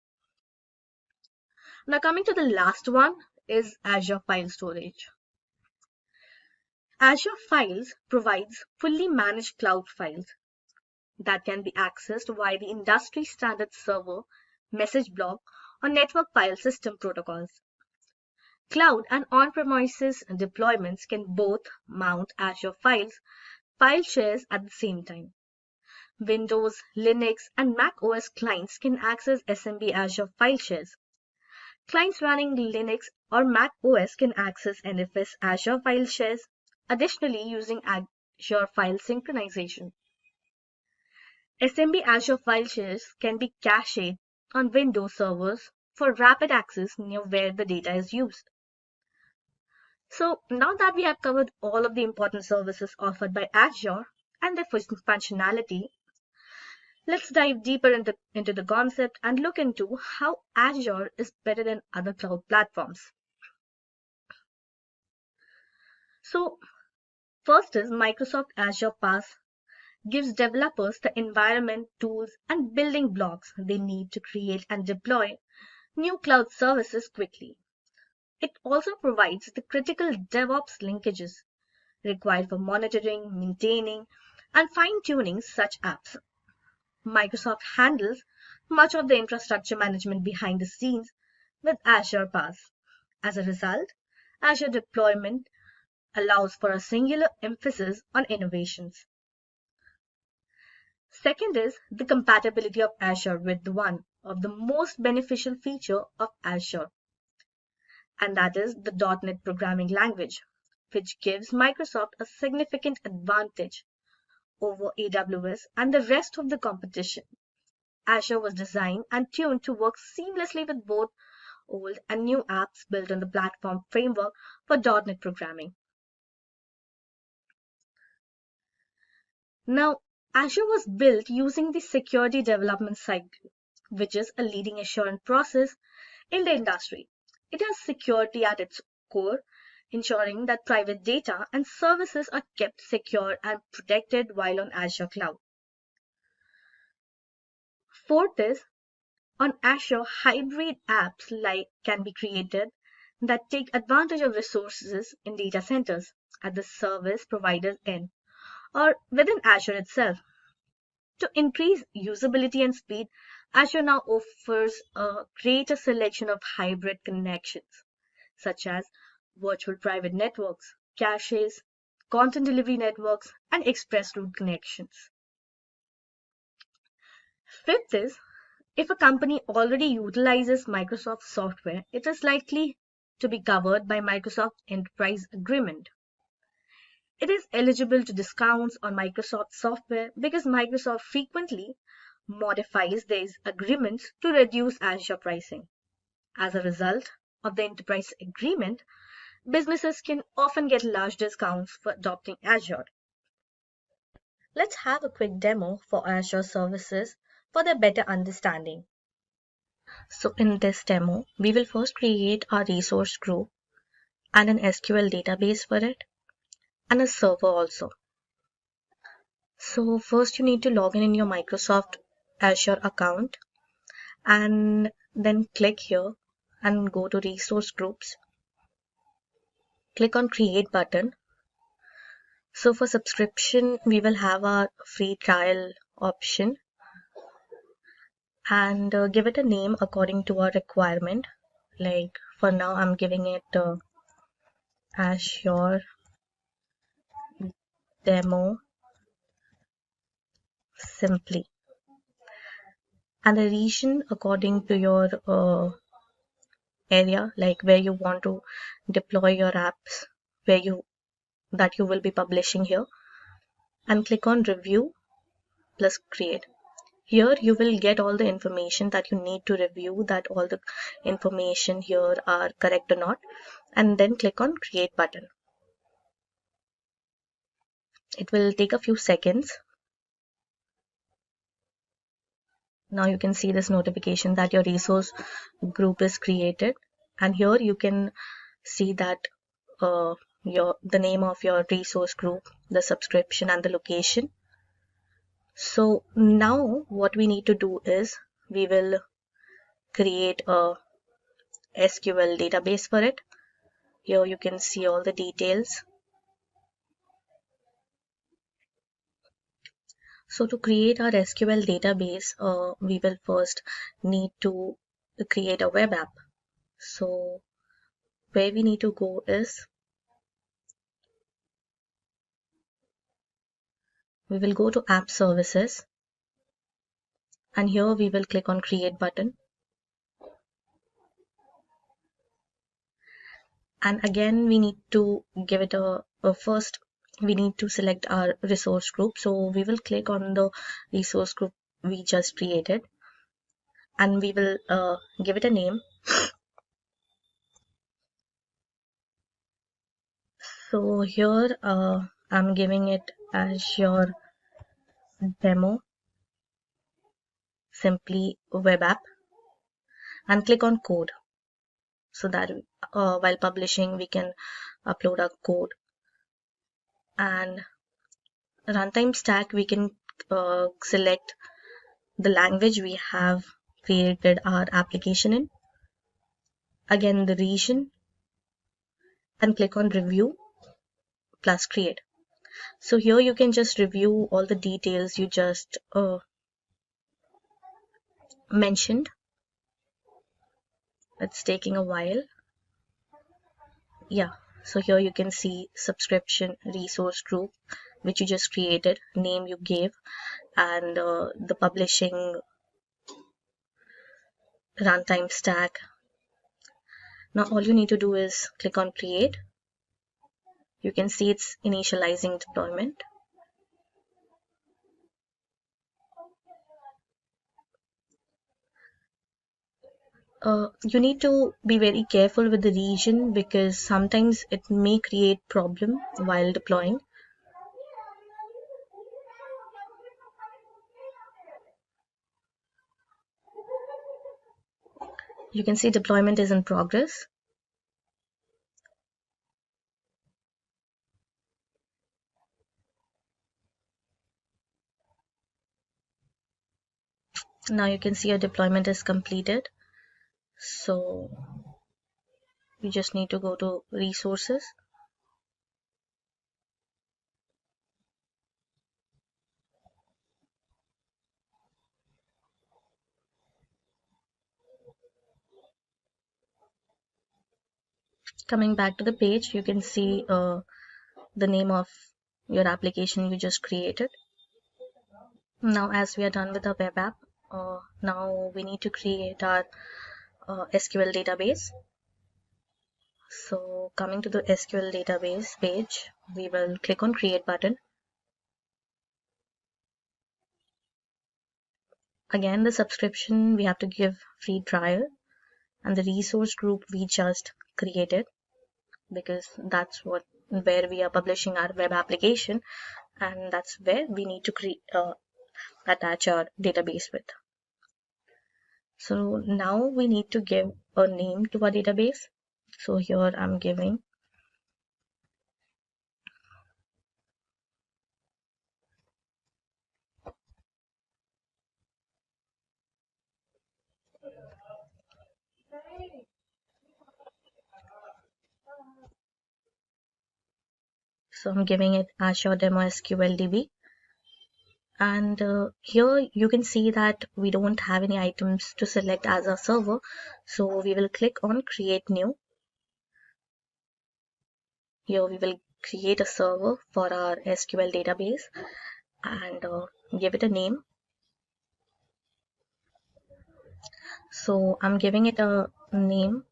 Now coming to the last one is Azure File Storage. Azure Files provides fully managed cloud files that can be accessed via the industry standard server, message block, or network file system protocols. Cloud and on-premises deployments can both mount Azure Files file shares at the same time. Windows, Linux, and Mac OS clients can access SMB Azure file shares. Clients running Linux or Mac OS can access NFS Azure file shares, additionally using Azure file synchronization. SMB Azure file shares can be cached on Windows servers for rapid access near where the data is used. So now that we have covered all of the important services offered by Azure and their functionality, let's dive deeper into the concept and look into how Azure is better than other cloud platforms. So first is Microsoft Azure PaaS gives developers the environment, tools, and building blocks they need to create and deploy new cloud services quickly. It also provides the critical DevOps linkages required for monitoring, maintaining, and fine-tuning such apps. Microsoft handles much of the infrastructure management behind the scenes with Azure PaaS. As a result, Azure deployment allows for a singular emphasis on innovations. Second is the compatibility of Azure with one of the most beneficial feature of Azure, and that is the .NET programming language, which gives Microsoft a significant advantage over AWS and the rest of the competition. Azure was designed and tuned to work seamlessly with both old and new apps built on the platform framework for .NET programming. Now, Azure was built using the security development cycle, which is a leading assurance process in the industry. It has security at its core, ensuring that private data and services are kept secure and protected while on Azure cloud. Fourth is, on Azure, hybrid apps can be created that take advantage of resources in data centers at the service provider's end or within Azure itself. To increase usability and speed, Azure now offers a greater selection of hybrid connections, such as virtual private networks, caches, content delivery networks, and express route connections. Fifth is, if a company already utilizes Microsoft software, it is likely to be covered by Microsoft Enterprise Agreement. It is eligible to discounts on Microsoft software because Microsoft frequently modifies these agreements to reduce Azure pricing. As a result of the Enterprise Agreement, businesses can often get large discounts for adopting Azure. Let's have a quick demo for Azure services for their better understanding. So in this demo, we will first create our resource group and an SQL database for it, and a server also. So first you need to log in your Microsoft Azure account and then click here and go to resource groups. Click on create button. So for subscription, we will have our free trial option and give it a name according to our requirement. Like for now, I'm giving it Azure Demo Simply, and the region according to your area, like where you want to deploy your apps, that you will be publishing here, and click on review plus create. Here you will get all the information that you need to review, that all the information here are correct or not, and then click on create button. It will take a few seconds. Now you can see this notification that your resource group is created, and here you can see that the name of your resource group, the subscription, and the location. So now what we need to do is we will create a SQL database for it. Here you can see all the details. So to create our SQL database, we will first need to create a web app. So where we need to go is, we will go to app services, and here we will click on create button. And again, we need to give it a first we need to select our resource group. So we will click on the resource group we just created, and we will give it a name. So here I'm giving it Azure Demo Simply Web App, and click on code, so that while publishing we can upload our code. And runtime stack, we can select the language we have created our application in, again the region, and click on review plus create. So here you can just review all the details you just mentioned. It's taking a while. Yeah, so here you can see subscription resource group which you just created, name you gave, and the publishing runtime stack. Now all you need to do is click on create. You can see it's initializing deployment. You need to be very careful with the region, because sometimes it may create problem while deploying. You can see deployment is in progress. Now you can see your deployment is completed. So you just need to go to resources. Coming back to the page, you can see the name of your application you just created. Now as we are done with the web app, now we need to create our SQL database. So coming to the SQL database page, we will click on create button. Again, the subscription we have to give free trial, and the resource group we just created, because that's where we are publishing our web application, and that's where we need to attach our database with. So now we need to give a name to our database. So here I'm giving it Azure Demo SQL DB. And here you can see that we don't have any items to select as a server, so we will click on create new. Here we will create a server for our SQL database and give it a name. So I'm giving it a name.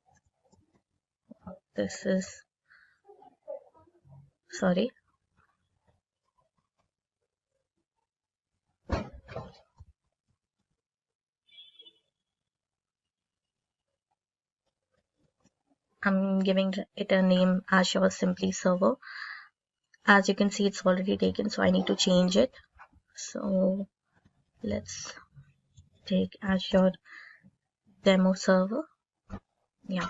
I'm giving it a name Azure Simply Server. As you can see, it's already taken, so I need to change it. So let's take Azure Demo Server. Yeah.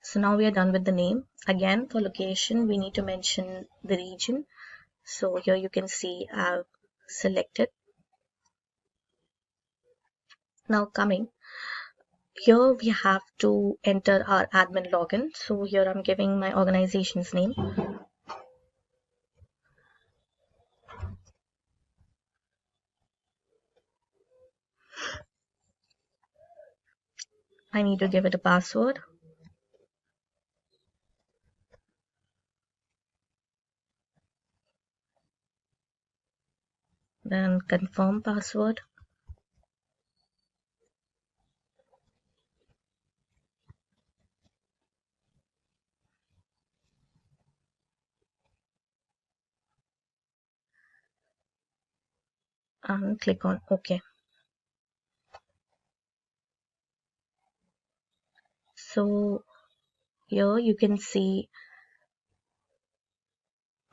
So now we are done with the name. Again, for location, we need to mention the region. So here you can see I've selected. Now coming, here we have to enter our admin login. So here I'm giving my organization's name. I need to give it a password. Then confirm password. and click on OK. So here you can see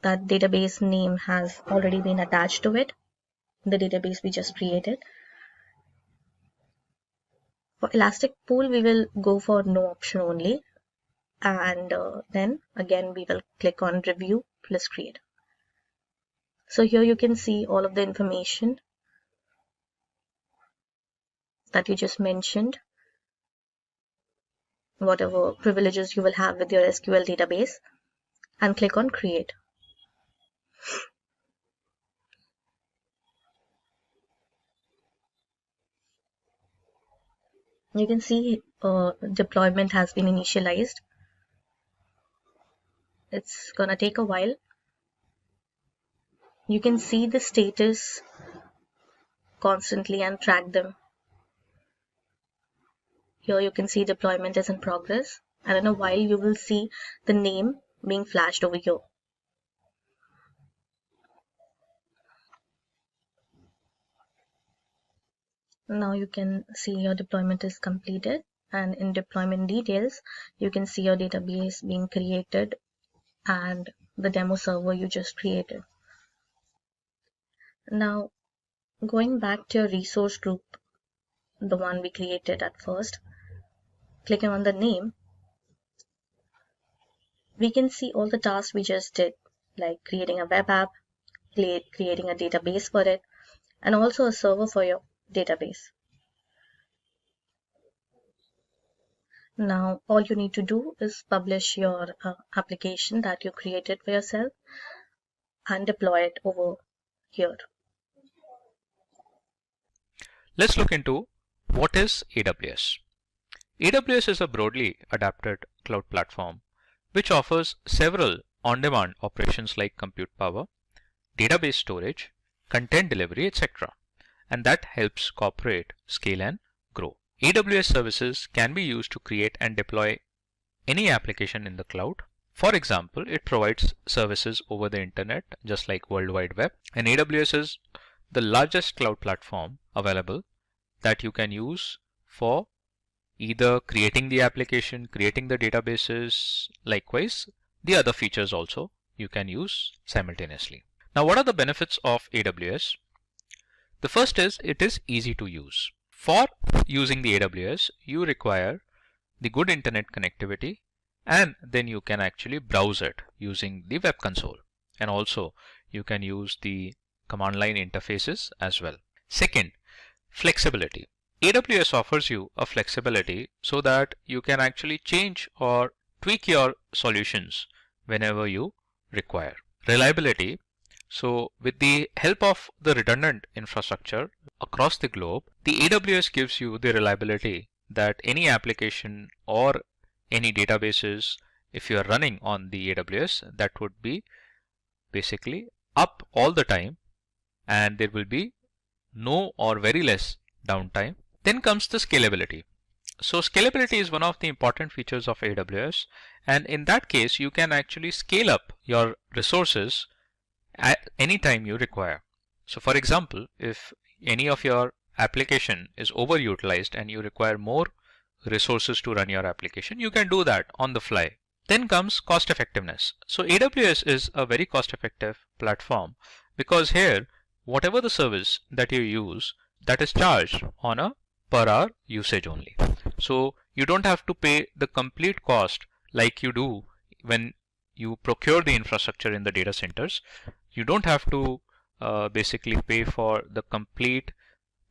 that database name has already been attached to it, the database we just created. For Elastic Pool, we will go for no option only, and then again we will click on review plus create. So here you can see all of the information that you just mentioned, whatever privileges you will have with your SQL database, and click on create. You can see deployment has been initialized. It's gonna take a while. You can see the status constantly and track them. Here you can see deployment is in progress, and in a while you will see the name being flashed over here. Now you can see your deployment is completed, and in deployment details you can see your database being created and the demo server you just created. Now going back to your resource group, the one we created at first, clicking on the name, we can see all the tasks we just did, like creating a web app, creating a database for it, and also a server for your database. Now all you need to do is publish your application that you created for yourself and deploy it over here. Let's look into what is AWS. AWS is a broadly adapted cloud platform which offers several on-demand operations like compute power, database storage, content delivery, etc. And that helps corporate scale and grow. AWS services can be used to create and deploy any application in the cloud. For example, it provides services over the internet just like World Wide Web, and AWS is the largest cloud platform available that you can use for either creating the application, creating the databases, likewise the other features also you can use simultaneously. Now what are the benefits of AWS? The first is it is easy to use. For using the AWS, you require the good internet connectivity, and then you can actually browse it using the web console, and also you can use the command line interfaces as well. Second, flexibility. AWS offers you a flexibility so that you can actually change or tweak your solutions whenever you require. Reliability. So with the help of the redundant infrastructure across the globe, the AWS gives you the reliability that any application or any databases, if you are running on the AWS, that would be basically up all the time, and there will be no or very less downtime. Then comes the scalability. So scalability is one of the important features of AWS, and in that case you can actually scale up your resources at any time you require. So for example, if any of your application is overutilized and you require more resources to run your application, you can do that on the fly. Then comes cost effectiveness. So AWS is a very cost effective platform because here whatever the service that you use, that is charged on a per hour usage only. So you don't have to pay the complete cost like you do when you procure the infrastructure in the data centers. You don't have to basically pay for the complete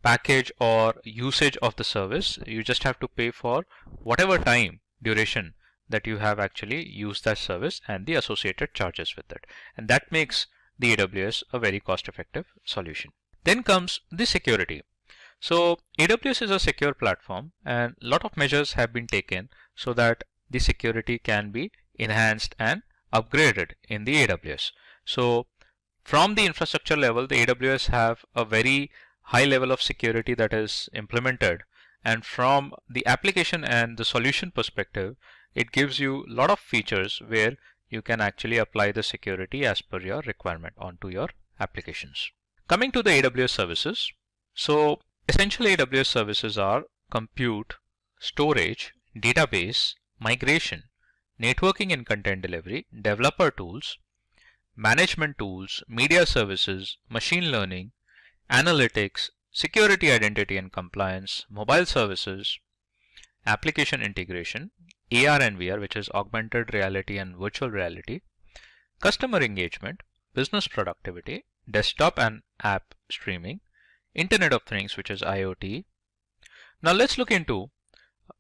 package or usage of the service. You just have to pay for whatever time duration that you have actually used that service and the associated charges with it. And that makes the AWS a very cost-effective solution. Then comes the security. So AWS is a secure platform, and a lot of measures have been taken so that the security can be enhanced and upgraded in the AWS. So from the infrastructure level, the AWS have a very high level of security that is implemented, and from the application and the solution perspective, it gives you a lot of features where you can actually apply the security as per your requirement onto your applications. Coming to the AWS services. So essentially AWS services are compute, storage, database, migration, networking and content delivery, developer tools, management tools, media services, machine learning, analytics, security, identity and compliance, mobile services, application integration, AR and VR, which is augmented reality and virtual reality, customer engagement, business productivity, desktop and app streaming, Internet of Things, which is IoT. Now let's look into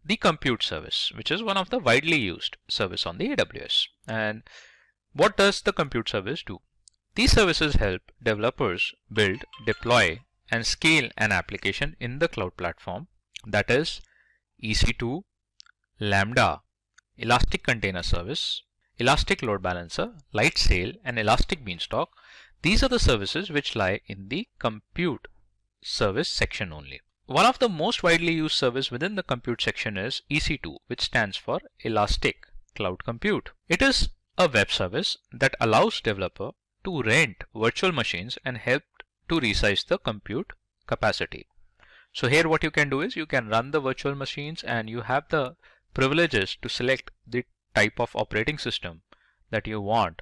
the compute service, which is one of the widely used service on the AWS. And what does the compute service do? These services help developers build, deploy, and scale an application in the cloud platform, that is EC2, Lambda, Elastic Container Service, Elastic Load Balancer, Lightsail, and Elastic Beanstalk. These are the services which lie in the compute service section only. One of the most widely used service within the compute section is EC2, which stands for Elastic Cloud Compute. It is a web service that allows developer to rent virtual machines and help to resize the compute capacity. So here what you can do is you can run the virtual machines and you have the privileges to select the type of operating system that you want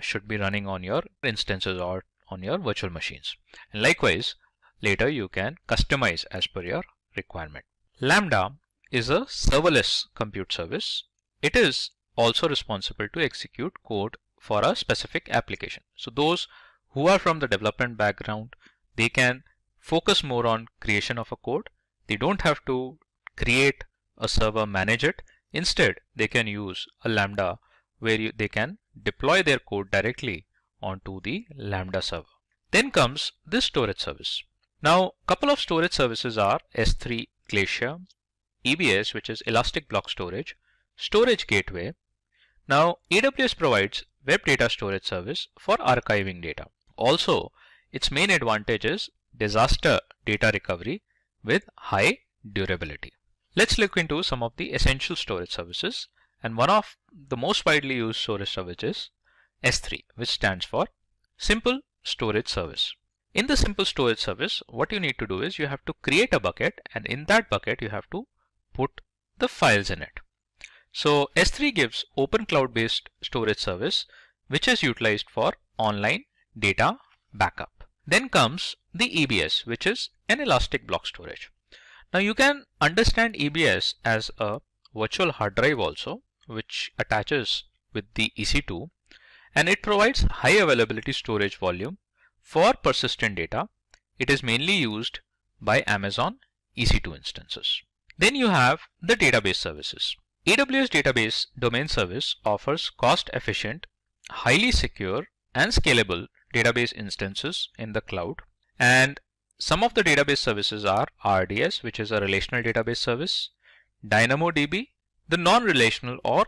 should be running on your instances or on your virtual machines. And likewise, later you can customize as per your requirement. Lambda is a serverless compute service. It is also responsible to execute code for a specific application. So those who are from the development background, they can focus more on creation of a code. They don't have to create a server, manage it. Instead, they can use a Lambda where they can deploy their code directly onto the Lambda server. Then comes the storage service. Now, couple of storage services are S3 Glacier, EBS, which is Elastic Block Storage, Storage Gateway. Now, AWS provides web data storage service for archiving data. Also, its main advantage is disaster data recovery with high durability. Let's look into some of the essential storage services, and one of the most widely used storage services is S3, which stands for Simple Storage Service. In the Simple Storage Service, what you need to do is you have to create a bucket, and in that bucket you have to put the files in it. So S3 gives open cloud-based storage service which is utilized for online data backup. Then comes the EBS, which is an Elastic Block Storage. Now you can understand EBS as a virtual hard drive also, which attaches with the EC2, and it provides high availability storage volume for persistent data. It is mainly used by Amazon EC2 instances. Then you have the database services. AWS Database Domain Service offers cost-efficient, highly secure, and scalable database instances in the cloud. And some of the database services are RDS, which is a relational database service, DynamoDB, the non-relational or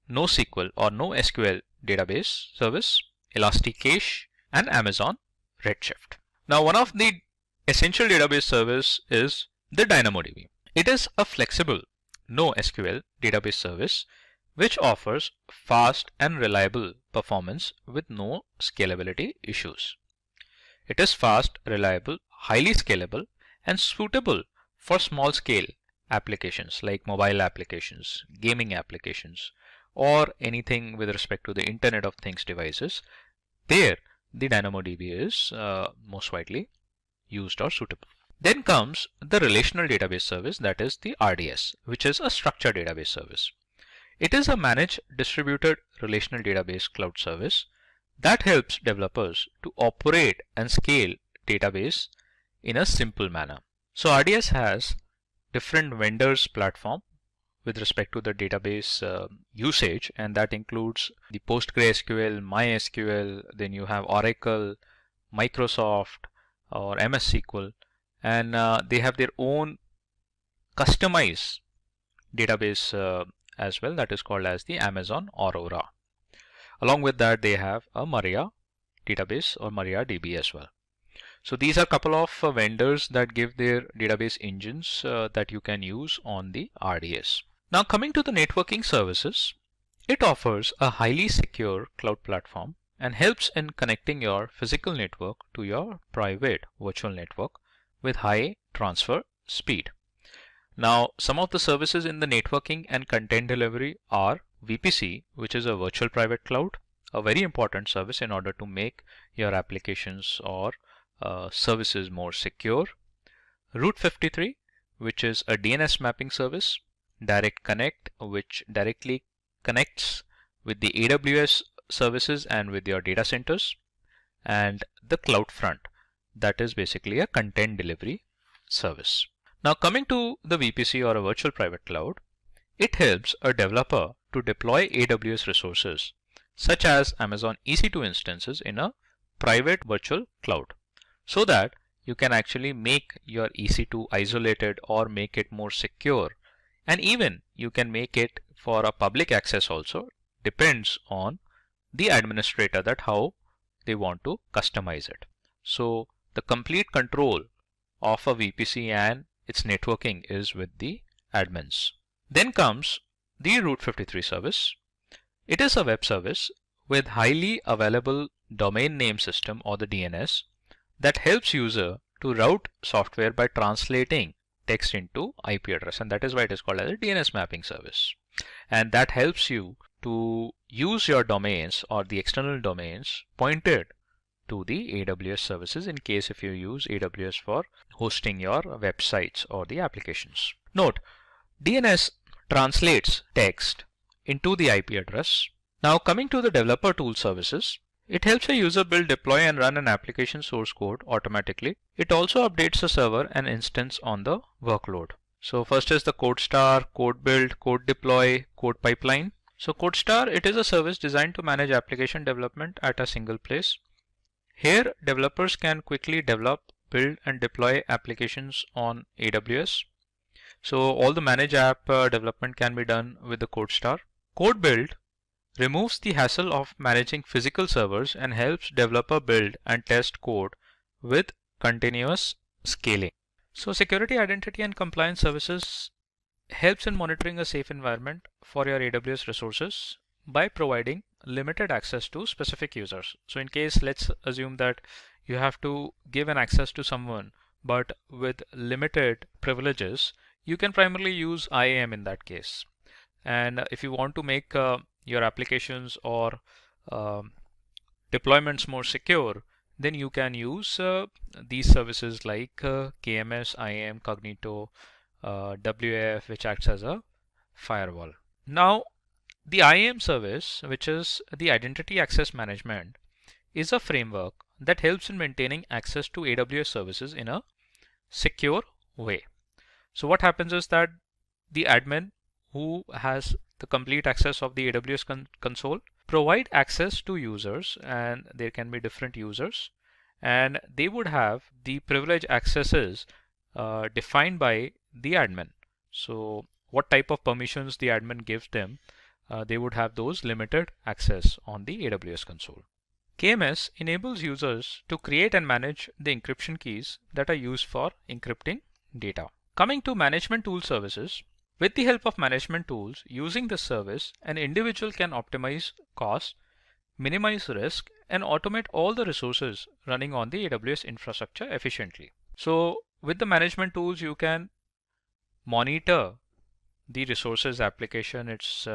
NoSQL or NoSQL database service, Elasticache, and Amazon Redshift. Now, one of the essential database service is the DynamoDB. It is a flexible NoSQL database service which offers fast and reliable performance with no scalability issues. It is fast, reliable, highly scalable, and suitable for small scale applications like mobile applications, gaming applications, or anything with respect to the Internet of Things devices. There, the DynamoDB is most widely used or suitable. Then comes the relational database service, that is the RDS, which is a structured database service. It is a managed distributed relational database cloud service that helps developers to operate and scale database in a simple manner. So RDS has different vendors platform with respect to the database usage, and that includes the PostgreSQL, MySQL, then you have Oracle, Microsoft, or MS SQL, and they have their own customized database as well, that is called as the Amazon Aurora. Along with that, they have a Maria database or MariaDB as well. So these are a couple of vendors that give their database engines that you can use on the RDS. Now coming to the networking services, it offers a highly secure cloud platform and helps in connecting your physical network to your private virtual network with high transfer speed. Now, some of the services in the networking and content delivery are VPC, which is a virtual private cloud, a very important service in order to make your applications or services more secure. Route 53, which is a DNS mapping service. Direct Connect, which directly connects with the AWS services and with your data centers. And the CloudFront, that is basically a content delivery service. Now coming to the VPC or a virtual private cloud, it helps a developer to deploy AWS resources such as Amazon EC2 instances in a private virtual cloud, so that you can actually make your EC2 isolated or make it more secure, and even you can make it for a public access also. Depends on the administrator that how they want to customize it. So the complete control of a VPC and its networking is with the admins. Then comes the Route 53 service. It is a web service with highly available domain name system or the DNS that helps user to route software by translating text into IP address, and that is why it is called as a DNS mapping service. And that helps you to use your domains or the external domains pointed to the AWS services in case if you use AWS for hosting your websites or the applications. Note, DNS translates text into the IP address. Now coming to the developer tool services, it helps a user build, deploy and run an application source code automatically. It also updates the server and instance on the workload. So first is the CodeStar, Code Build, Code Deploy, Code Pipeline. So CodeStar, it is a service designed to manage application development at a single place. Here developers can quickly develop, build and deploy applications on AWS. So all the managed app development can be done with the CodeStar. Code Build removes the hassle of managing physical servers and helps developer build and test code with continuous scaling. So security, identity and compliance services helps in monitoring a safe environment for your AWS resources by providing limited access to specific users. So in case, let's assume that you have to give an access to someone but with limited privileges, you can primarily use IAM in that case. And if you want to make your applications or deployments more secure, then you can use these services like KMS, IAM, Cognito, WAF, which acts as a firewall. Now the IAM service, which is the Identity Access Management, is a framework that helps in maintaining access to AWS services in a secure way. So what happens is that the admin who has the complete access of the AWS console provide access to users, and there can be different users, and they would have the privilege accesses defined by the admin. So what type of permissions the admin gives them, they would have those limited access on the AWS console. KMS enables users to create and manage the encryption keys that are used for encrypting data. Coming to management tool services, with the help of management tools using this service, an individual can optimize costs, minimize risk, and automate all the resources running on the AWS infrastructure efficiently. So with the management tools, you can monitor the resources application, its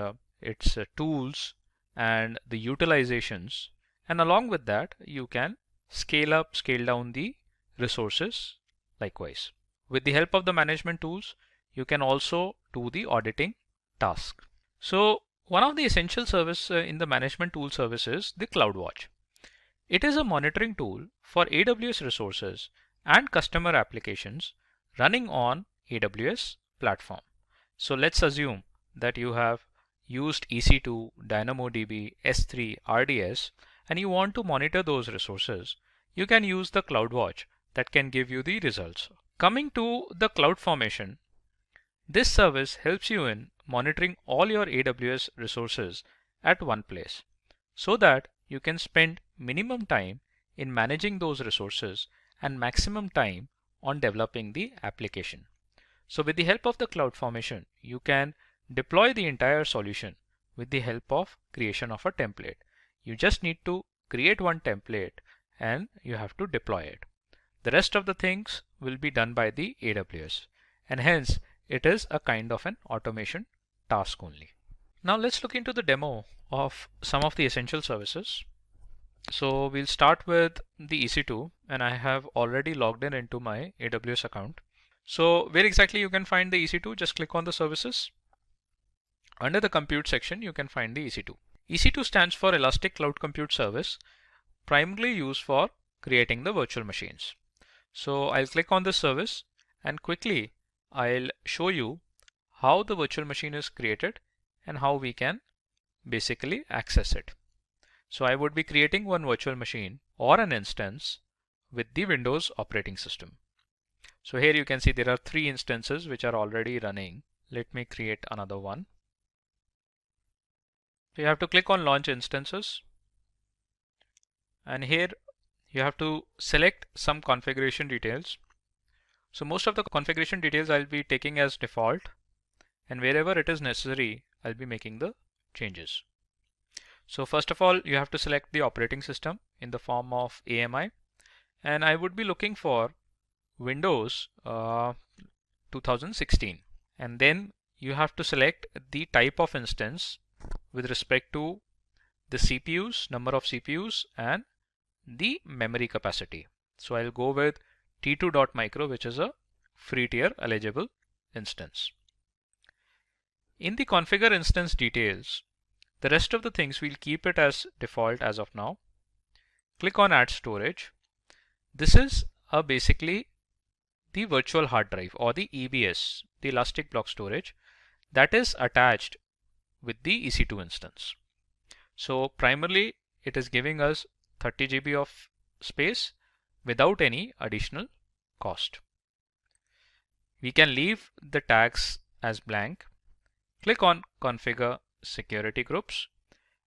tools and the utilizations, and along with that you can scale up, scale down the resources likewise. With the help of the management tools, you can also do the auditing task. So one of the essential service in the management tool service is the CloudWatch. It is a monitoring tool for AWS resources and customer applications running on AWS platform. So let's assume that you have used EC2, DynamoDB, S3, RDS, and you want to monitor those resources. You can use the CloudWatch that can give you the results. Coming to the CloudFormation, this service helps you in monitoring all your AWS resources at one place so that you can spend minimum time in managing those resources and maximum time on developing the application. So with the help of the CloudFormation, you can deploy the entire solution with the help of creation of a template. You just need to create one template, and you have to deploy it. The rest of the things will be done by the AWS, and hence it is a kind of an automation task only. Now let's look into the demo of some of the essential services. So we'll start with the EC2, and I have already logged in into my AWS account. So where exactly you can find the EC2? Just click on the services. Under the compute section, you can find the EC2. EC2 stands for Elastic Cloud Compute Service, primarily used for creating the virtual machines. So I'll click on this service, and quickly I'll show you how the virtual machine is created and how we can basically access it. So I would be creating one virtual machine or an instance with the Windows operating system. So here you can see there are 3 instances which are already running. Let me create another one. So you have to click on Launch Instances, and here you have to select some configuration details. So most of the configuration details I'll be taking as default, and wherever it is necessary I'll be making the changes. So first of all, you have to select the operating system in the form of AMI, and I would be looking for Windows 2016, and then you have to select the type of instance with respect to the CPUs, number of CPUs, and the memory capacity. So I'll go with T2.micro, which is a free tier eligible instance. In the configure instance details, the rest of the things we'll keep it as default as of now. Click on Add Storage. This is basically the virtual hard drive, or the EBS, the Elastic Block Storage, that is attached with the EC2 instance. So primarily it is giving us 30 GB of space without any additional cost. We can leave the tags as blank. Click on Configure Security Groups,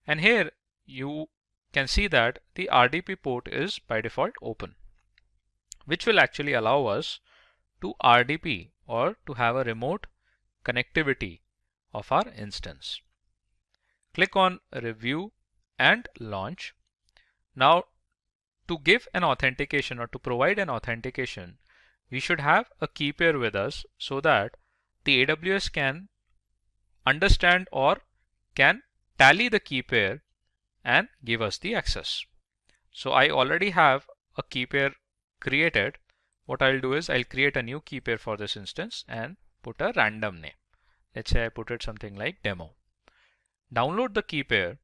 and here you can see that the RDP port is by default open, which will actually allow us to RDP, or to have a remote connectivity of our instance. Click on Review and Launch. Now to give an authentication, or to provide an authentication, we should have a key pair with us so that the AWS can understand or can tally the key pair and give us the access. So I already have a key pair created. What I'll do is I'll create a new key pair for this instance and put a random name. Let's say I put it something like demo. Download the key pair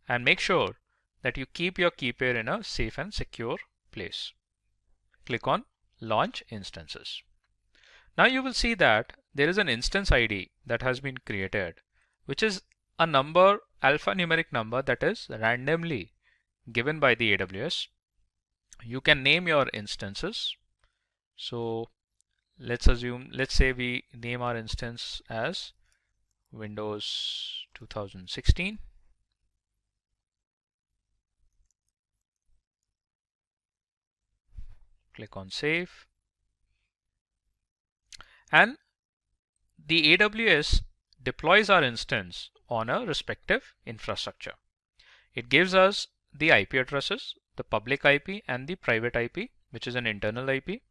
and make sure that you keep your key pair in a safe and secure place. Click on Launch Instances. Now you will see that there is an instance ID that has been created, which is a number, alphanumeric number, that is randomly given by the AWS. You can name your instances. So let's say we name our instance as Windows 2016. Click on Save. And the AWS deploys our instance on a respective infrastructure. It gives us the IP addresses, the public IP and the private IP, which is an internal IP,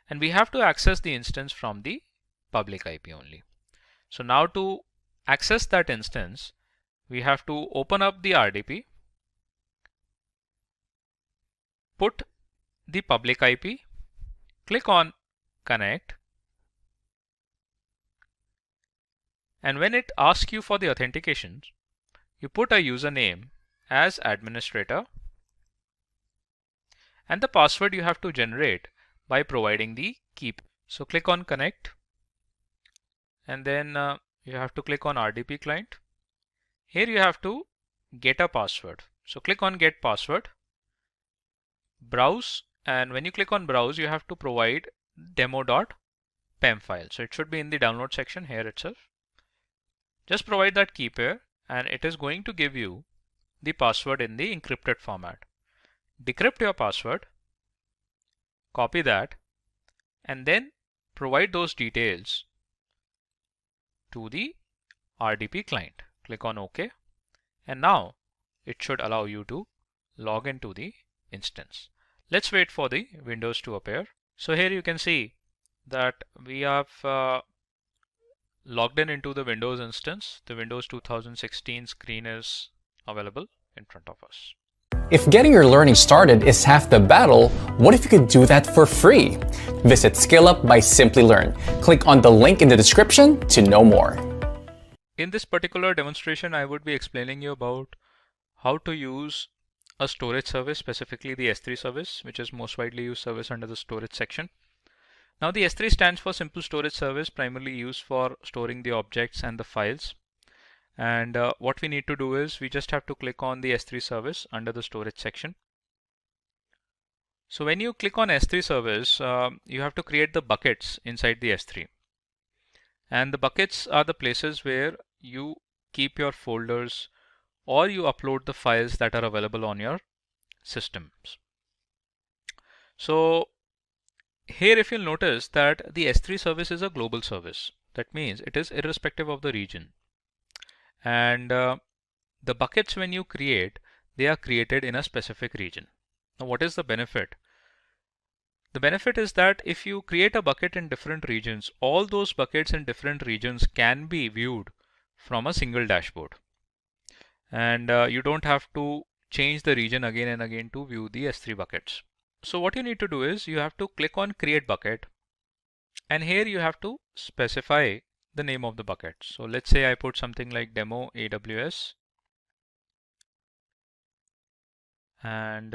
and we have to access the instance from the public IP only. So now to access that instance, we have to open up the RDP, put the public IP, click on Connect, and when it asks you for the authentication, you put a username as administrator, and the password you have to generate by providing the key. So click on Connect, and then you have to click on RDP client. Here you have to get a password. So click on Get Password, browse, and when you click on browse, you have to provide demo.pem file. So it should be in the download section here itself. Just provide that key pair and it is going to give you the password in the encrypted format. Decrypt your password, copy that, and then provide those details to the RDP client. Click on OK, and now it should allow you to log into the instance. Let's wait for the windows to appear. So here you can see that we have logged in into the Windows instance. The Windows 2016 screen is available in front of us. If getting your learning started is half the battle, what if you could do that for free? Visit SkillUp by Simplilearn. Click on the link in the description to know more. In this particular demonstration, I would be explaining you about how to use a storage service, specifically the S3 service, which is most widely used service under the storage section. Now the S3 stands for Simple Storage Service, primarily used for storing the objects and the files. And what we need to do is we just have to click on the S3 service under the storage section. So when you click on S3 service, you have to create the buckets inside the S3. And the buckets are the places where you keep your folders or you upload the files that are available on your systems. So here, if you'll notice that the S3 service is a global service. That means it is irrespective of the region. And the buckets, when you create, they are created in a specific region. Now, what is the benefit? The benefit is that if you create a bucket in different regions, all those buckets in different regions can be viewed from a single dashboard. And you don't have to change the region again and again to view the S3 buckets. So what you need to do is you have to click on Create Bucket, and here you have to specify the name of the bucket. So let's say I put something like Demo AWS, and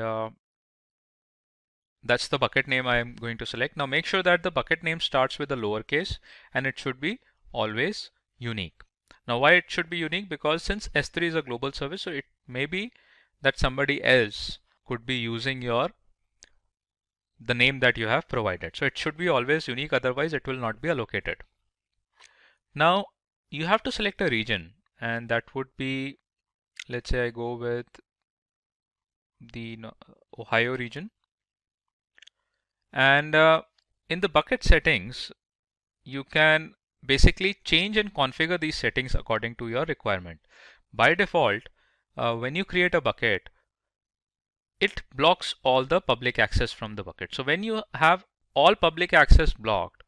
that's the bucket name I am going to select. Now make sure that the bucket name starts with a lowercase and it should be always unique. Now why it should be unique? Because since S3 is a global service, so it may be that somebody else could be using the name that you have provided. So it should be always unique, otherwise it will not be allocated. Now you have to select a region, and that would be, let's say I go with the Ohio region. And in the bucket settings, you can basically change and configure these settings according to your requirement. By default, when you create a bucket, it blocks all the public access from the bucket. So when you have all public access blocked,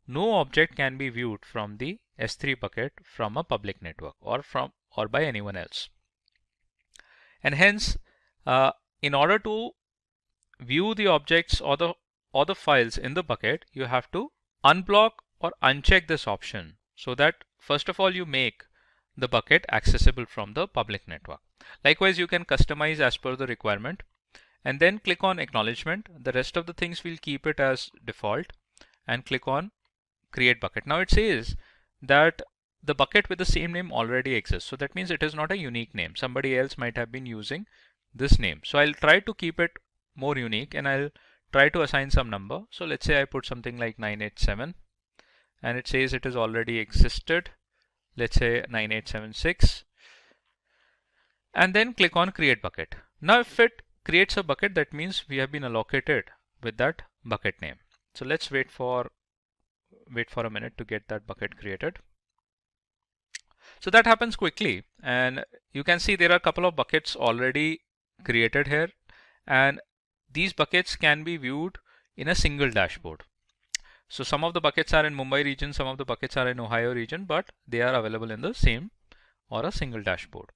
no object can be viewed from the S3 bucket from a public network or by anyone else. And hence, in order to view the objects or the files in the bucket, you have to unblock or uncheck this option, so that first of all you make the bucket accessible from the public network. Likewise, you can customize as per the requirement, and then click on acknowledgement. The rest of the things we'll keep it as default, and click on create bucket. Now it says that the bucket with the same name already exists. So that means it is not a unique name. Somebody else might have been using this name. So I'll try to keep it more unique, and I'll try to assign some number. So let's say I put something like 987, and it says it is already existed. Let's say 9876, and then click on create bucket. Now if it creates a bucket, that means we have been allocated with that bucket name. So let's wait for a minute to get that bucket created. So that happens quickly, and you can see there are a couple of buckets already created here, and these buckets can be viewed in a single dashboard. So some of the buckets are in Mumbai region, some of the buckets are in Ohio region, but they are available in the same or a single dashboard.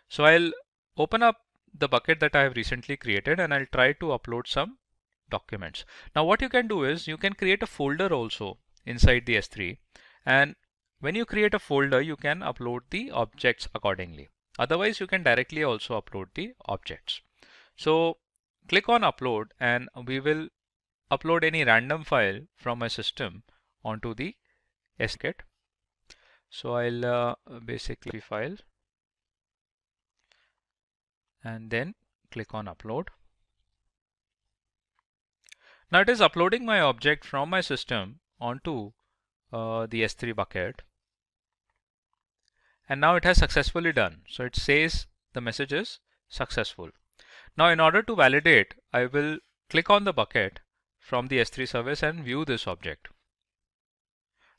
So I'll open up the bucket that I have recently created, and I'll try to upload some documents. Now what you can do is you can create a folder also inside the S3, and when you create a folder, you can upload the objects accordingly. Otherwise, you can directly also upload the objects. So click on upload, and we will upload any random file from my system onto the S3. So I'll basically file, and then click on upload. Now it is uploading my object from my system onto the S3 bucket, and now it has successfully done. So it says the message is successful. Now in order to validate, I will click on the bucket from the S3 service and view this object.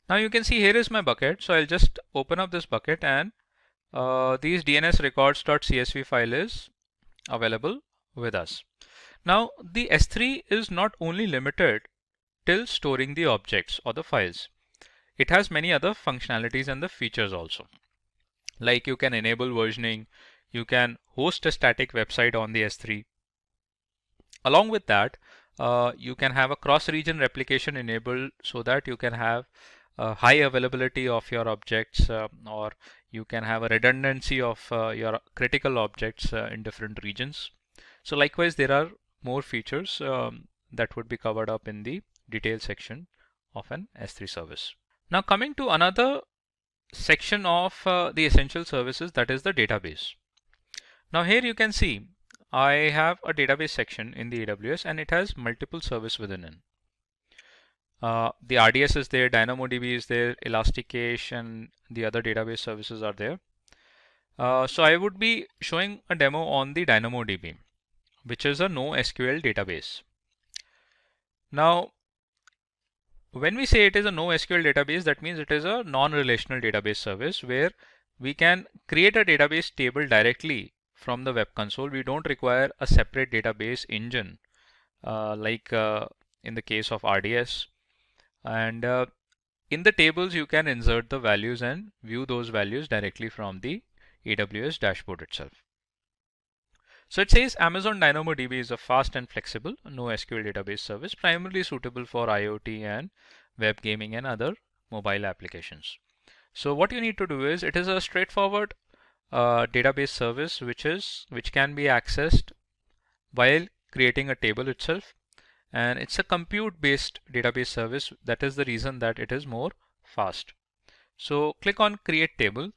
Now you can see here is my bucket. So I'll just open up this bucket and these DNS records.csv file is available with us. Now the S3 is not only limited till storing the objects or the files. It has many other functionalities and the features also. Like you can enable versioning, you can host a static website on the S3. Along with that, you can have a cross-region replication enabled so that you can have high availability of your objects, or you can have a redundancy of your critical objects in different regions. So likewise, there are more features that would be covered up in the detail section of an S3 service. Now coming to another section of the essential services, that is the database. Now here you can see I have a database section in the AWS and it has multiple services within it. The RDS is there, DynamoDB is there, Elasticache and the other database services are there. So I would be showing a demo on the DynamoDB, which is a NoSQL database. Now, when we say it is a NoSQL database, that means it is a non-relational database service where we can create a database table directly from the web console. We don't require a separate database engine like in the case of RDS. And in the tables, you can insert the values and view those values directly from the AWS dashboard itself. So it says Amazon DynamoDB is a fast and flexible NoSQL database service primarily suitable for IoT and web gaming and other mobile applications. So what you need to do is, it is a straightforward database service which can be accessed while creating a table itself, and it's a compute based database service. That is the reason that it is more fast. So click on create table.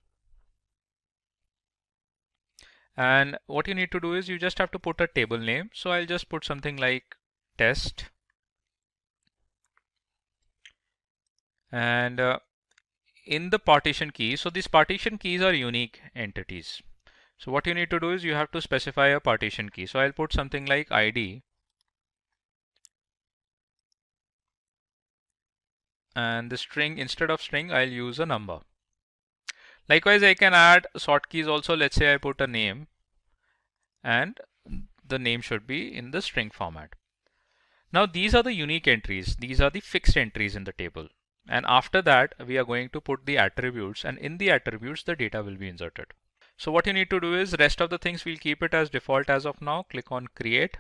And what you need to do is you just have to put a table name. So I'll just put something like test. And in the partition key, so these partition keys are unique entities. So what you need to do is you have to specify a partition key. So I'll put something like ID. And the string, instead of string, I'll use a number. Likewise, I can add sort keys also. Let's say I put a name and the name should be in the string format. Now these are the unique entries. These are the fixed entries in the table. And after that, we are going to put the attributes, and in the attributes, the data will be inserted. So what you need to do is, rest of the things we'll keep it as default as of now. Click on create.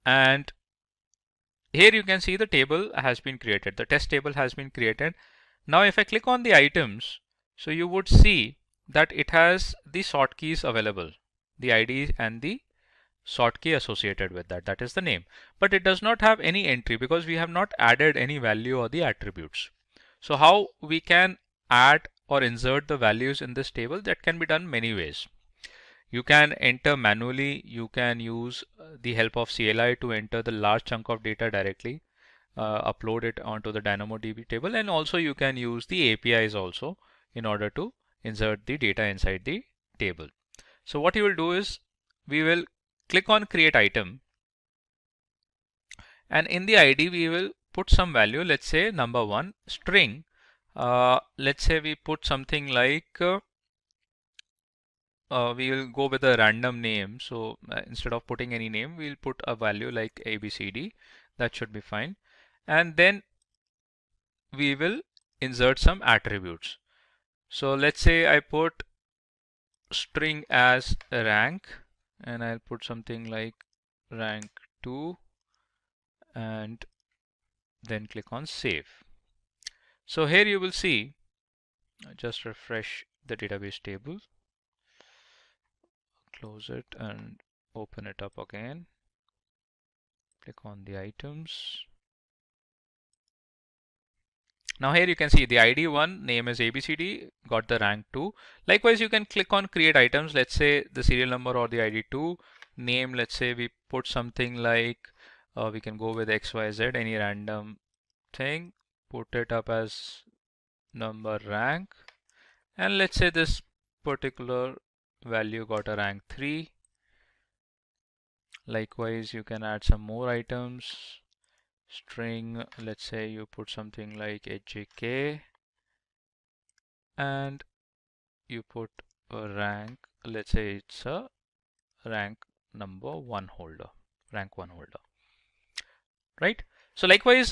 And here you can see the table has been created. The test table has been created. Now if I click on the items, so you would see that it has the sort keys available, the ID and the sort key associated with that. That is the name. But it does not have any entry because we have not added any value or the attributes. So how we can add or insert the values in this table? That can be done many ways. You can enter manually. You can use the help of CLI to enter the large chunk of data directly, upload it onto the DynamoDB table, and also you can use the APIs also in order to insert the data inside the table. So what you will do is, we will click on create item, and in the ID we will put some value. Let's say number 1 string. Let's say we put something like we will go with a random name. So instead of putting any name, we'll put a value like ABCD. That should be fine. And then we will insert some attributes. So let's say I put string as rank, and I'll put something like rank 2, and then click on save. So here you will see, just refresh the database table, close it and open it up again. Click on the items. Now here you can see the ID 1, name is ABCD, got the rank 2. Likewise, you can click on create items. Let's say the serial number or the ID 2. Name, let's say we put something like, we can go with XYZ, any random thing, put it up as number rank. And let's say this particular value got a rank 3. Likewise, you can add some more items. string, let's say you put something like HJK, and you put a rank, let's say it's a rank number 1 holder, rank 1 holder, right? So likewise,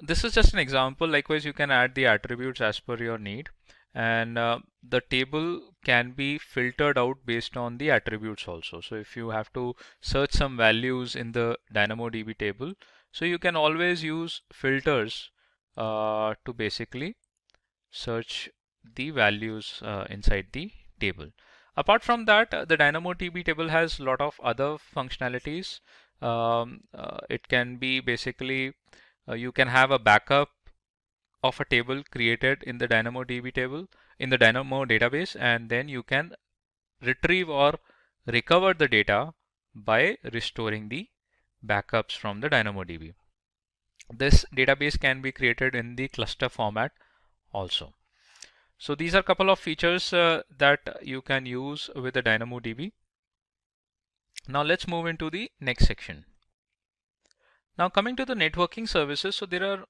this is just an example. Likewise, you can add the attributes as per your need, and the table can be filtered out based on the attributes also. So if you have to search some values in the DynamoDB table, so you can always use filters to basically search the values inside the table. Apart from that, the DynamoDB table has a lot of other functionalities. It can be basically, you can have a backup of a table created in the DynamoDB table, in the Dynamo database, and then you can retrieve or recover the data by restoring the backups from the DynamoDB. This database can be created in the cluster format also. So these are a couple of features that you can use with the DynamoDB. Now let's move into the next section. Now coming to the networking services, so there are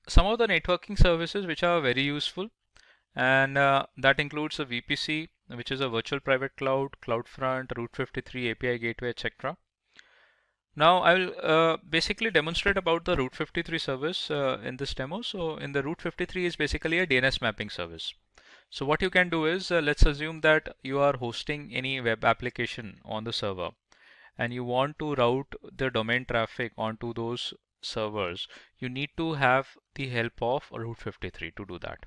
some of the networking services which are very useful, and that includes the VPC, which is a virtual private cloud, CloudFront, Route 53, API gateway, etc. Now I will basically demonstrate about the Route 53 service in this demo. So in the Route 53 is basically a DNS mapping service. So what you can do is, let's assume that you are hosting any web application on the server and you want to route the domain traffic onto those servers. You need to have the help of Route 53 to do that.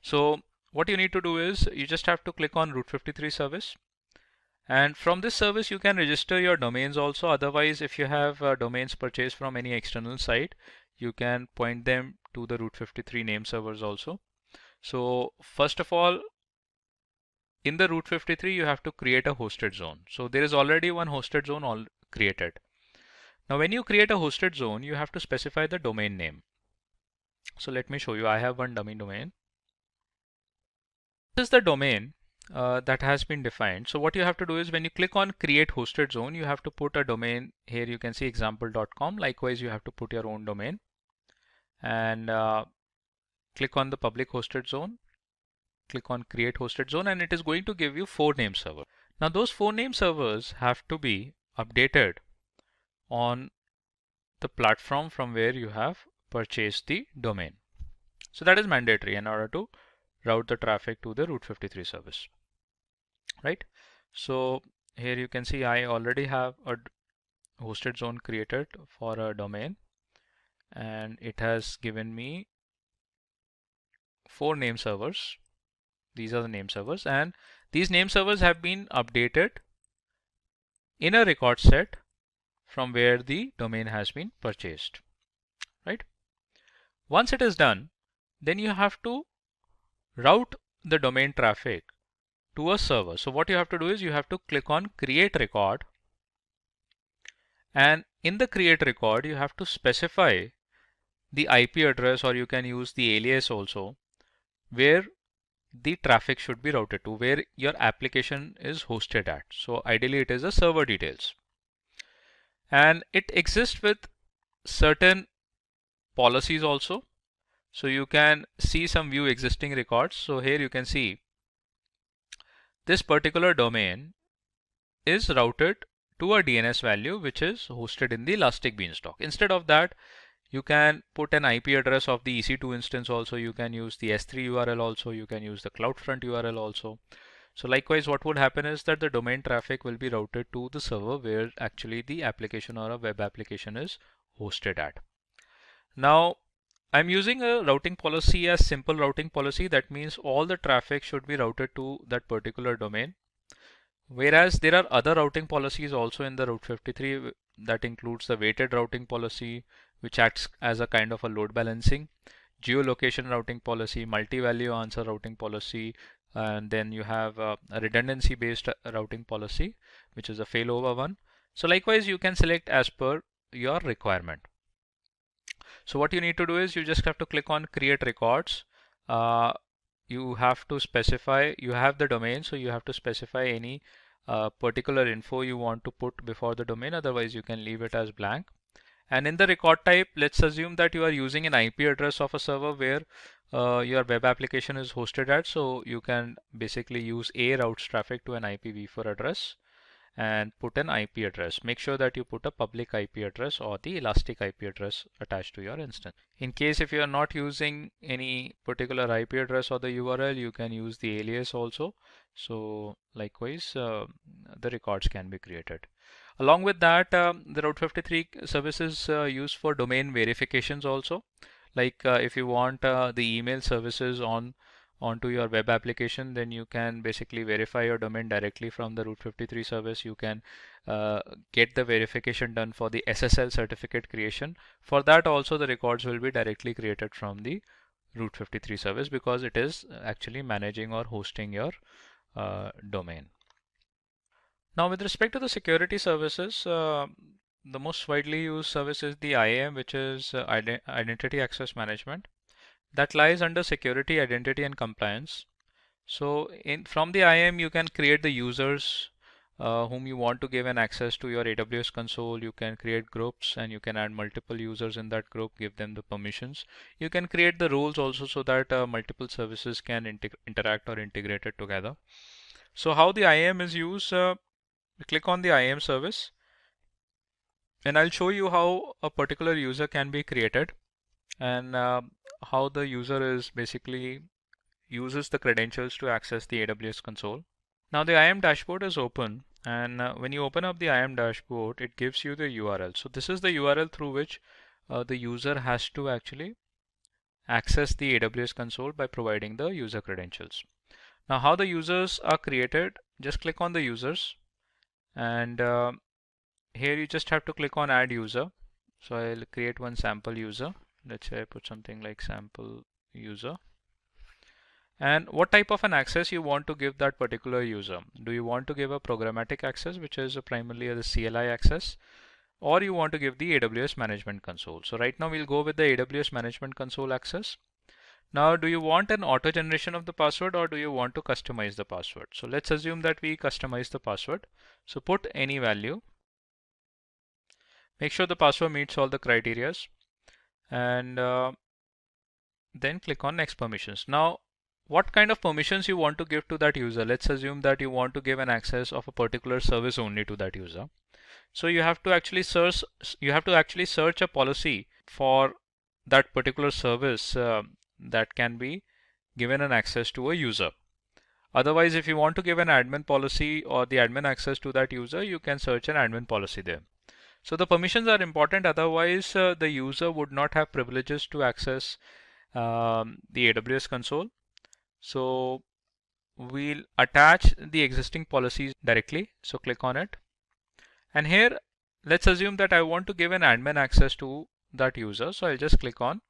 So what you need to do is, you just have to click on Route 53 service. And from this service you can register your domains also. Otherwise, if you have domains purchased from any external site, you can point them to the Route 53 name servers also. So first of all, in the Route 53 you have to create a hosted zone. So there is already one hosted zone all created. Now when you create a hosted zone, you have to specify the domain name. So let me show you. I have one dummy domain. This is the domain that has been defined. So what you have to do is, when you click on create hosted zone, you have to put a domain. Here you can see example.com. Likewise, you have to put your own domain and click on the public hosted zone, click on create hosted zone, and it is going to give you 4 name servers. Now those 4 name servers have to be updated on the platform from where you have purchased the domain. So that is mandatory in order to route the traffic to the Route 53 service, right? So here you can see I already have a hosted zone created for a domain, and it has given me 4 name servers. These are the name servers, and these name servers have been updated in a record set from where the domain has been purchased, right? Once it is done, then you have to route the domain traffic to a server. So what you have to do is, you have to click on create record, and in the create record you have to specify the IP address, or you can use the alias also, where the traffic should be routed to, where your application is hosted at. So ideally it is the server details, and it exists with certain policies also. So you can see some view existing records. So here you can see this particular domain is routed to a DNS value which is hosted in the Elastic Beanstalk. Instead of that, you can put an IP address of the EC2 instance also. You can use the S3 URL also. You can use the CloudFront URL also. So likewise, what would happen is that the domain traffic will be routed to the server where actually the application or a web application is hosted at. Now I'm using a routing policy as simple routing policy. That means all the traffic should be routed to that particular domain. Whereas there are other routing policies also in the Route 53 that includes the weighted routing policy, which acts as a kind of a load balancing, geolocation routing policy, multi-value answer routing policy, and then you have a redundancy based routing policy, which is a failover one. So likewise, you can select as per your requirement. So what you need to do is, you just have to click on create records. You have to specify, you have the domain, so you have to specify any particular info you want to put before the domain. Otherwise you can leave it as blank. And in the record type, let's assume that you are using an IP address of a server where your web application is hosted at. So you can basically use A routes traffic to an IPv4 address and put an IP address. Make sure that you put a public IP address or the elastic IP address attached to your instance. In case if you are not using any particular IP address or the URL, you can use the alias also. So likewise, the records can be created. Along with that, the Route 53 service is used for domain verifications also. Like if you want the email services onto your web application, then you can basically verify your domain directly from the Route 53 service. You can get the verification done for the SSL certificate creation. For that also, the records will be directly created from the Route 53 service because it is actually managing or hosting your domain. Now, with respect to the security services, the most widely used service is the IAM, which is Identity Access Management. That lies under security, identity, and compliance. So, from the IAM, you can create the users whom you want to give an access to your AWS console. You can create groups and you can add multiple users in that group, give them the permissions. You can create the roles also so that multiple services can interact or integrate it together. So, how the IAM is used? Click on the IAM service and I'll show you how a particular user can be created and how the user is basically uses the credentials to access the AWS console. Now the IAM dashboard is open and when you open up the IAM dashboard, it gives you the URL. So this is the URL through which the user has to actually access the AWS console by providing the user credentials. Now how the users are created, just click on the users and here you just have to click on add user. So I'll create one sample user. Let's say I put something like sample user. And what type of an access you want to give that particular user? Do you want to give a programmatic access, which is primarily the CLI access, or you want to give the AWS Management Console? So right now we'll go with the AWS Management Console access. Now, do you want an auto generation of the password or do you want to customize the password? So let's assume that we customize the password. So put any value. Make sure the password meets all the criterias and then click on next permissions. Now, what kind of permissions you want to give to that user? Let's assume that you want to give an access of a particular service only to that user. So you have to actually search a policy for that particular service that can be given an access to a user. Otherwise, if you want to give an admin policy or the admin access to that user, you can search an admin policy there. So the permissions are important, otherwise the user would not have privileges to access the AWS console. So we'll attach the existing policies directly. So click on it. And here, let's assume that I want to give an admin access to that user. So I'll just click on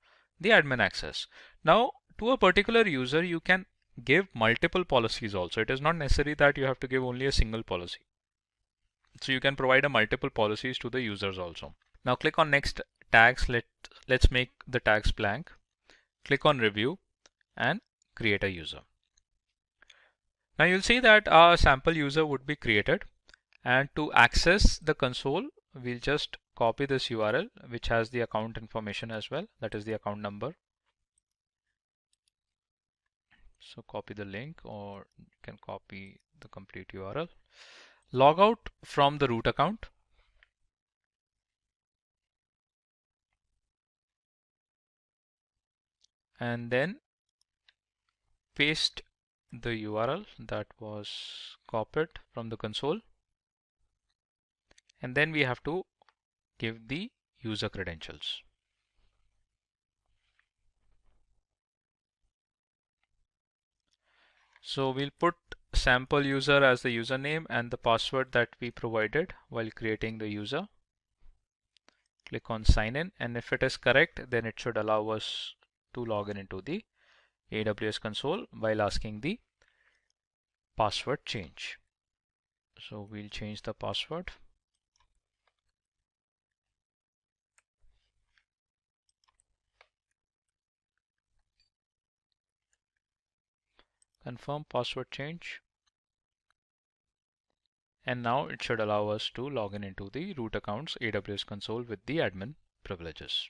the admin access. Now, to a particular user, you can give multiple policies also. It is not necessary that you have to give only a single policy. So you can provide a multiple policies to the users also. Now click on next tags. Let's make the tags blank. Click on review and create a user. Now you'll see that our sample user would be created, and to access the console, we'll just copy this URL, which has the account information as well. That is the account number. So copy the link, or you can copy the complete URL. Log out from the root account. And then paste the URL that was copied from the console. And then we have to give the user credentials. So we'll put sample user as the username and the password that we provided while creating the user. Click on sign in, and if it is correct, then it should allow us to log in into the AWS console while asking the password change. So we'll change the password. Confirm password change. And now it should allow us to log in into the root accounts AWS console with the admin privileges.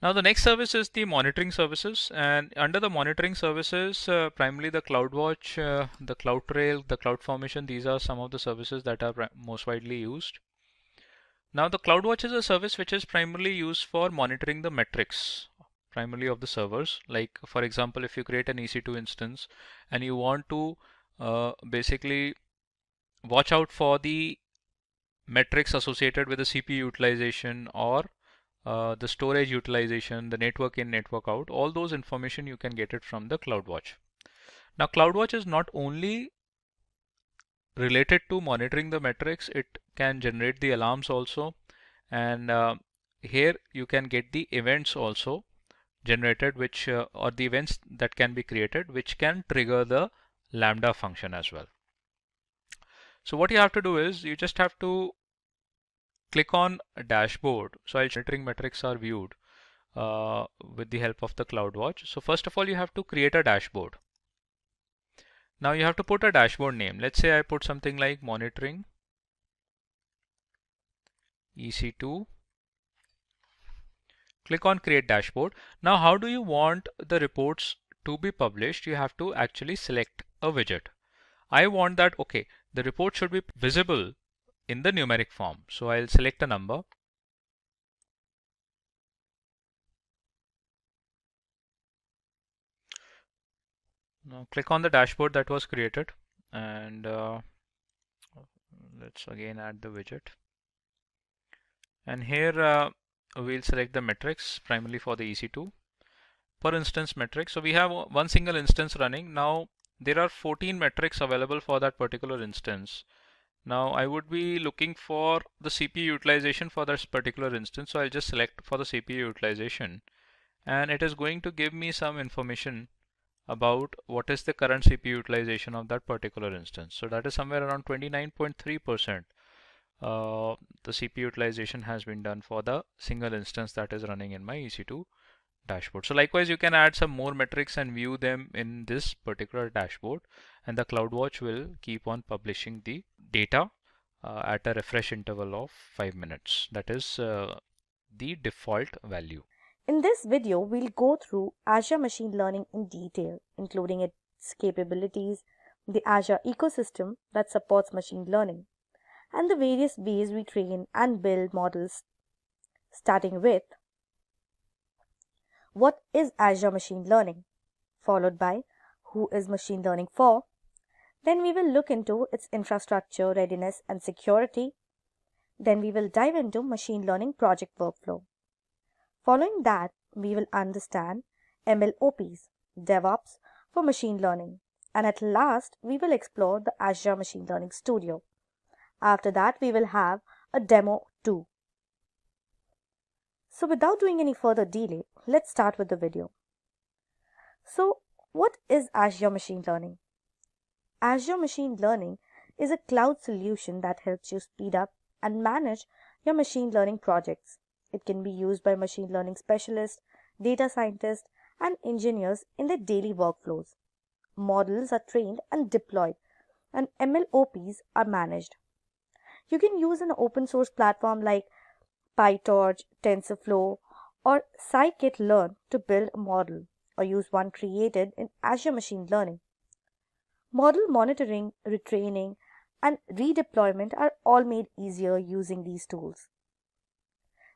Now the next service is the monitoring services, and under the monitoring services, primarily the CloudWatch, the CloudTrail, the CloudFormation, these are some of the services that are most widely used. Now the CloudWatch is a service which is primarily used for monitoring the metrics, primarily of the servers. Like for example, if you create an EC2 instance and you want to basically watch out for the metrics associated with the CPU utilization or the storage utilization, the network in, network out, all those information you can get it from the CloudWatch. Now CloudWatch is not only related to monitoring the metrics, it can generate the alarms also, and here you can get the events also generated, which or the events that can be created which can trigger the Lambda function as well. So what you have to do is you just have to click on a dashboard. So monitoring metrics are viewed with the help of the CloudWatch. So first of all, you have to create a dashboard. Now you have to put a dashboard name. Let's say I put something like monitoring EC2. Click on create dashboard. Now how do you want the reports to be published? You have to actually select a widget. I want that, okay, the report should be visible in the numeric form. So I'll select a number. Now click on the dashboard that was created, and let's again add the widget. And here we'll select the metrics primarily for the EC2 per instance metrics. So we have one single instance running. Now there are 14 metrics available for that particular instance. Now I would be looking for the CPU utilization for this particular instance. So I'll just select for the CPU utilization, and it is going to give me some information about what is the current CPU utilization of that particular instance. So that is somewhere around 29.3%. The CPU utilization has been done for the single instance that is running in my EC2 dashboard. So likewise, you can add some more metrics and view them in this particular dashboard, and the CloudWatch will keep on publishing the data at a refresh interval of 5 minutes. That is the default value. In this video, we'll go through Azure Machine Learning in detail, including its capabilities, the Azure ecosystem that supports machine learning, and the various ways we train and build models, starting with what is Azure Machine Learning, followed by who is machine learning for. Then we will look into its infrastructure, readiness, and security. Then we will dive into machine learning project workflow. Following that, we will understand MLOps, DevOps for machine learning. And at last, we will explore the Azure Machine Learning Studio. After that, we will have a demo too. So without doing any further delay, let's start with the video. So what is Azure Machine Learning? Azure Machine Learning is a cloud solution that helps you speed up and manage your machine learning projects. It can be used by machine learning specialists, data scientists, and engineers in their daily workflows. Models are trained and deployed, and MLOps are managed. You can use an open source platform like PyTorch, TensorFlow, or scikit-learn to build a model, or use one created in Azure Machine Learning. Model monitoring, retraining, and redeployment are all made easier using these tools.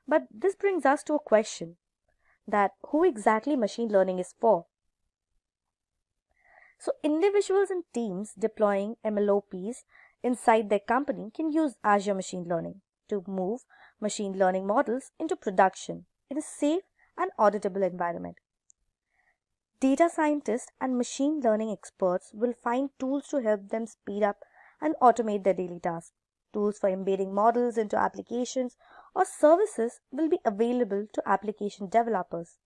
But this brings us to a question, that who exactly machine learning is for? So individuals and teams deploying MLOps inside their company can use Azure Machine Learning to move machine learning models into production in a safe and auditable environment. Data scientists and machine learning experts will find tools to help them speed up and automate their daily tasks. Tools for embedding models into applications or services will be available to application developers.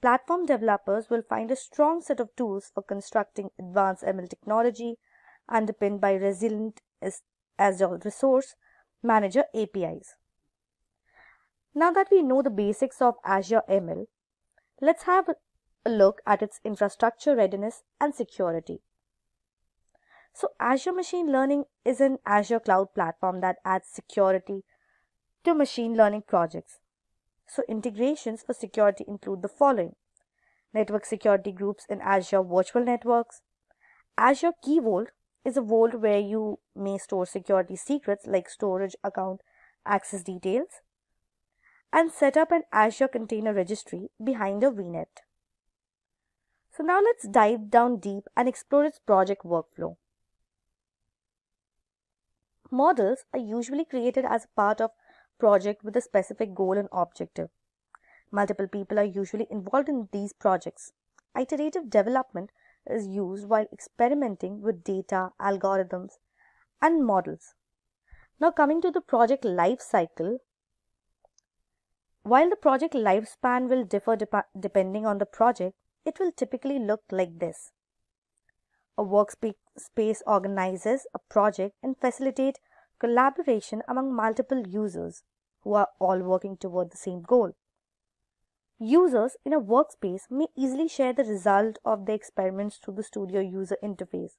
Platform developers will find a strong set of tools for constructing advanced ML technology underpinned by resilient Azure Resource Manager APIs. Now that we know the basics of Azure ML, let's have a look at its infrastructure, readiness, and security. So Azure Machine Learning is an Azure cloud platform that adds security to machine learning projects. So integrations for security include the following: network security groups in Azure Virtual Networks. Azure Key Vault is a vault where you may store security secrets like storage account access details, and set up an Azure Container Registry behind a VNet. So now let's dive down deep and explore its project workflow. Models are usually created as a part of project with a specific goal and objective. Multiple people are usually involved in these projects. Iterative development is used while experimenting with data, algorithms, and models. Now coming to the project life cycle, while the project lifespan will differ depending on the project, it will typically look like this. A workspace organizes a project and facilitates collaboration among multiple users who are all working toward the same goal. Users in a workspace may easily share the result of their experiments through the Studio user interface,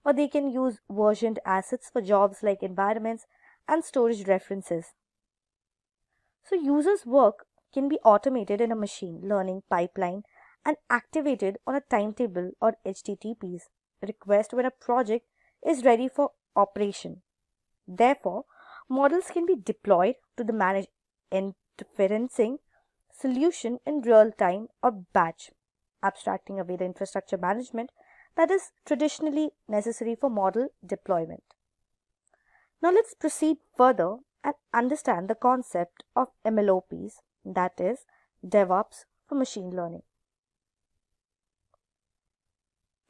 or they can use versioned assets for jobs like environments and storage references. So users' work can be automated in a machine learning pipeline and activated on a timetable or HTTPs request when a project is ready for operation. Therefore, models can be deployed to the managed inferencing solution in real time or batch, abstracting away the infrastructure management that is traditionally necessary for model deployment. Now let's proceed further and understand the concept of MLOps, that is DevOps for machine learning.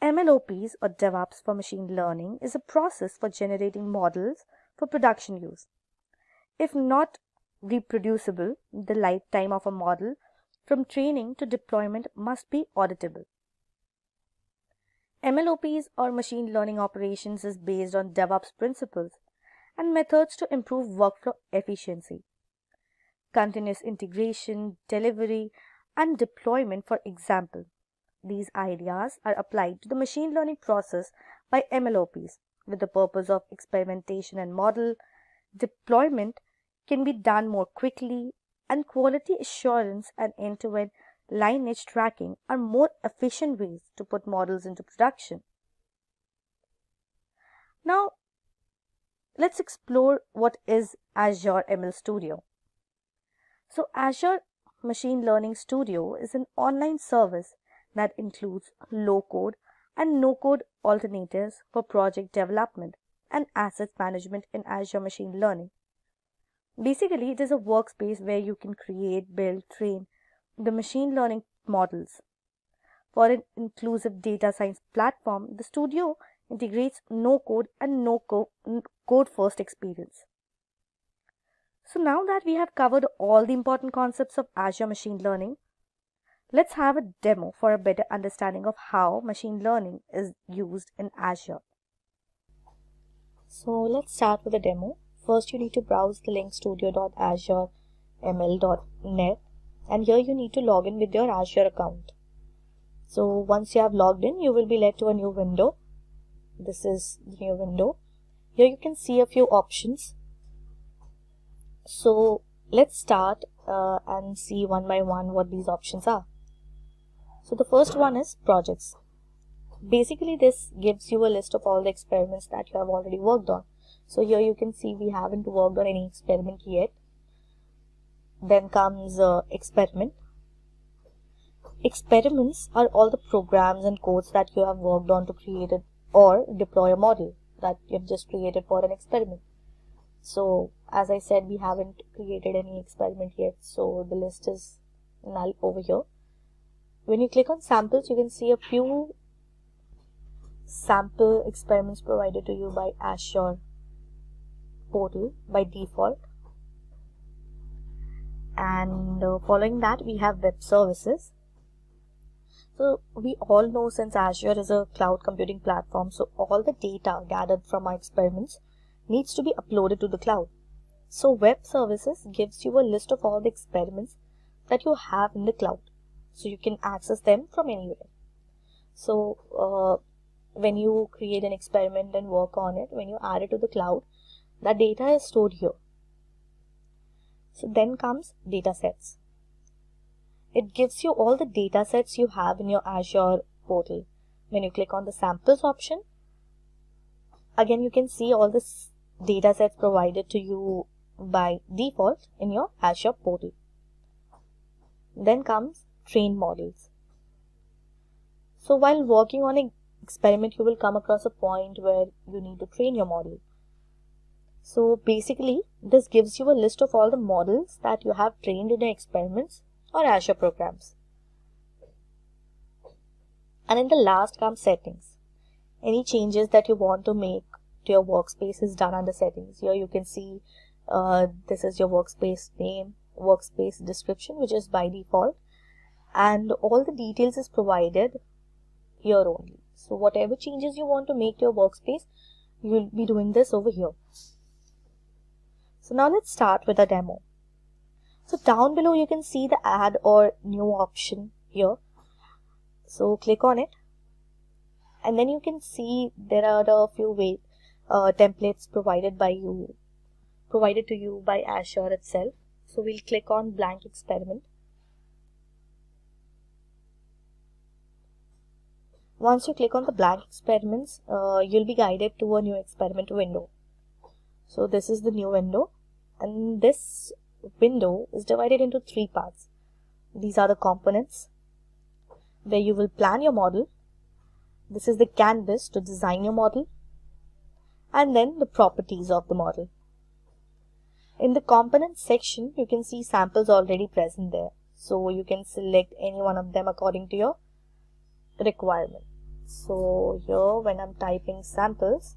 MLOps or DevOps for machine learning is a process for generating models for production use. If not reproducible, the lifetime of a model from training to deployment must be auditable. MLOps or machine learning operations is based on DevOps principles and methods to improve workflow efficiency. Continuous integration, delivery, and deployment, for example. These ideas are applied to the machine learning process by MLOps with the purpose of experimentation and model deployment can be done more quickly, and quality assurance and end-to-end lineage tracking are more efficient ways to put models into production. Now, let's explore what is Azure ML Studio. So Azure Machine Learning Studio is an online service that includes low-code and no-code alternatives for project development and asset management in Azure Machine Learning. Basically, it is a workspace where you can create, build, train the machine learning models. For an inclusive data science platform, the Studio integrates no-code and code-first experience. So now that we have covered all the important concepts of Azure Machine Learning, let's have a demo for a better understanding of how machine learning is used in Azure. So let's start with a demo. First, you need to browse the link studio.azureml.net, and here you need to log in with your Azure account. So once you have logged in, you will be led to a new window. This is the new window. Here you can see a few options. So let's start and see one by one what these options are. So the first one is projects. Basically, this gives you a list of all the experiments that you have already worked on. So here you can see we haven't worked on any experiment yet. Then comes experiment. Experiments are all the programs and codes that you have worked on to create it or deploy a model that you have just created for an experiment. So as I said, we haven't created any experiment yet, so the list is null over here. When you click on samples, you can see a few sample experiments provided to you by Azure portal by default. And following that, we have web services. So we all know, since Azure is a cloud computing platform, so all the data gathered from our experiments needs to be uploaded to the cloud. So web services gives you a list of all the experiments that you have in the cloud, so you can access them from anywhere. So when you create an experiment and work on it, when you add it to the cloud, that data is stored here. So then comes data sets. It gives you all the data sets you have in your Azure portal. When you click on the samples option, again you can see all the data sets provided to you by default in your Azure portal. Then comes train models. So while working on an experiment, you will come across a point where you need to train your model. So basically, this gives you a list of all the models that you have trained in your experiments or Azure programs. And in the last comes settings. Any changes that you want to make to your workspace is done under settings. Here you can see this is your workspace name, workspace description, which is by default, and all the details is provided here only. So whatever changes you want to make to your workspace, you will be doing this over here. So now let's start with a demo. So down below you can see the add or new option here. So click on it, and then you can see there are a few templates provided to you by Azure itself. So we'll click on blank experiment. Once you click on the blank experiments, you'll be guided to a new experiment window. So this is the new window, and this window is divided into 3 parts. These are the components where you will plan your model. This is the canvas to design your model, and then the properties of the model. In the components section, you can see samples already present there. So you can select any one of them according to your requirement. So here when I'm typing samples,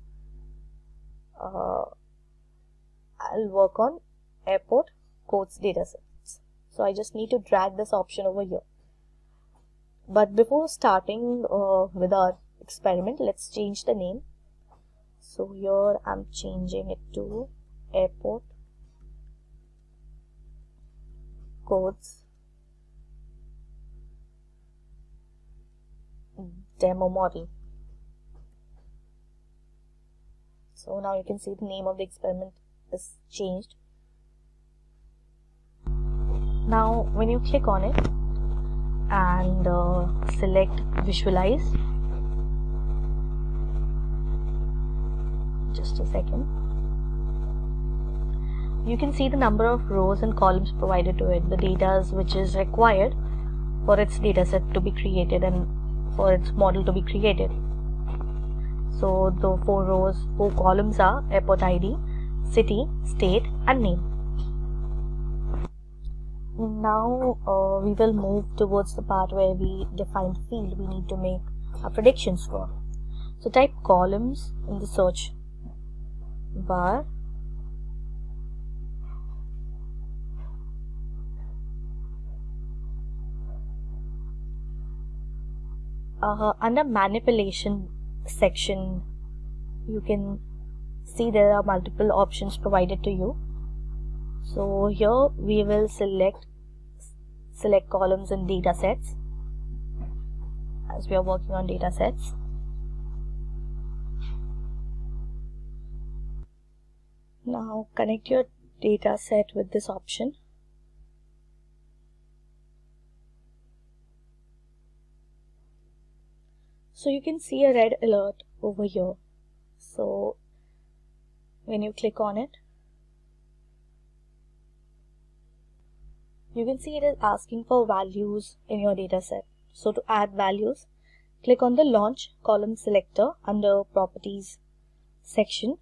I'll work on airport codes datasets. So I just need to drag this option over here. But before starting with our experiment, let's change the name. So here I'm changing it to airport codes demo model. So now you can see the name of the experiment is changed. Now when you click on it and select visualize, just a second, you can see the number of rows and columns provided to it, the data which is required for its dataset to be created and for its model to be created. So the 4 columns are airport ID, city, state and name. Now we will move towards the part where we define the field we need to make our predictions for. So type columns in the search bar. Under manipulation section, you can see there are multiple options provided to you. So here we will select columns and data sets, as we are working on data sets. Now connect your data set with this option. So you can see a red alert over here. So when you click on it, you can see it is asking for values in your data set. So to add values, click on the launch column selector under properties section.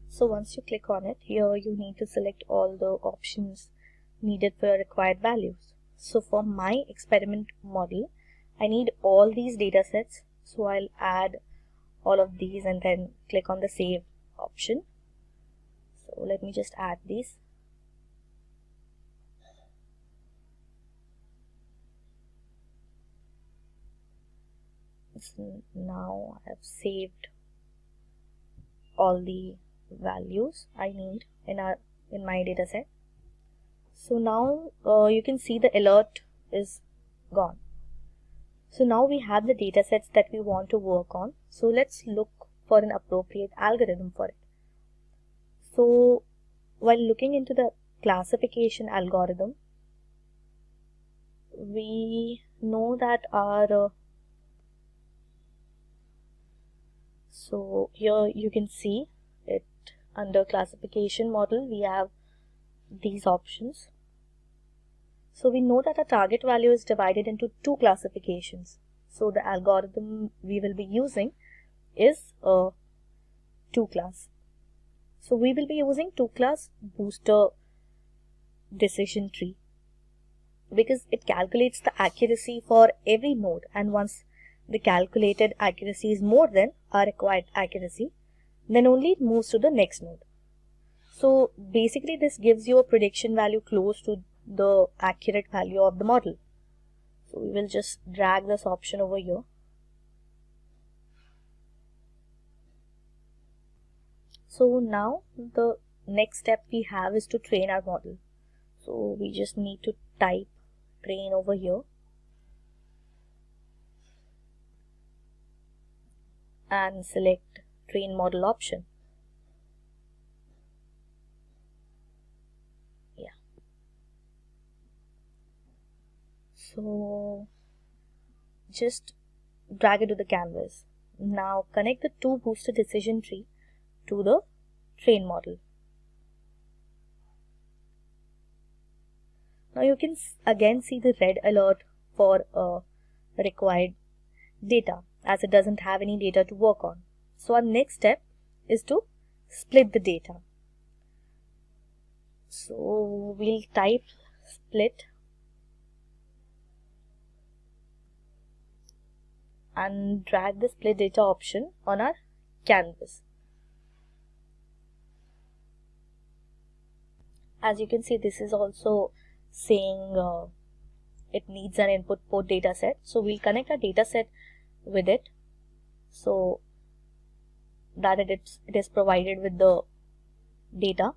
So once you click on it, here you need to select all the options needed for your required values. So for my experiment model, I need all these data sets. So I'll add all of these and then click on the save option. So let me just add these. So now I have saved all the values I need in my data set. So now you can see the alert is gone. So now we have the data sets that we want to work on. So let's look for an appropriate algorithm for it. So while looking into the classification algorithm, we know that our so here you can see it under classification model, we have these options. So we know that our target value is divided into two classifications. So the algorithm we will be using is a 2-class. So we will be using 2-class booster decision tree because it calculates the accuracy for every node, and once the calculated accuracy is more than our required accuracy, then only it moves to the next node. So basically this gives you a prediction value close to the accurate value of the model. So we will just drag this option over here. So now the next step we have is to train our model. So we just need to type train over here and select train model option. Yeah. So just drag it to the canvas. Now connect the two booster decision tree to the train model. Now you can again see the red alert for required data, as it doesn't have any data to work on. So our next step is to split the data. So we'll type split and drag the split data option on our canvas. As you can see, this is also saying it needs an input port data set. So we'll connect our data set with it so that it is provided with the data.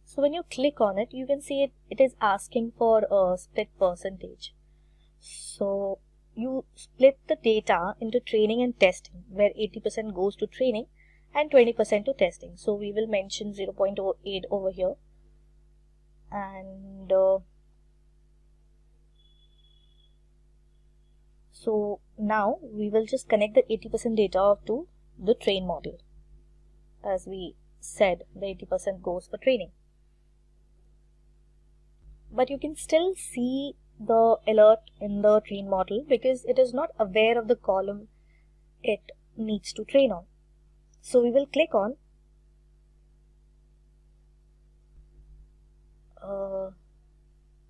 So when you click on it, you can see it is asking for a split percentage. So you split the data into training and testing, where 80% goes to training and 20% to testing. So we will mention 0.08 over here, and so now we will just connect the 80% data to the train model. As we said, the 80% goes for training. But you can still see the alert in the train model because it is not aware of the column it needs to train on. So we will click on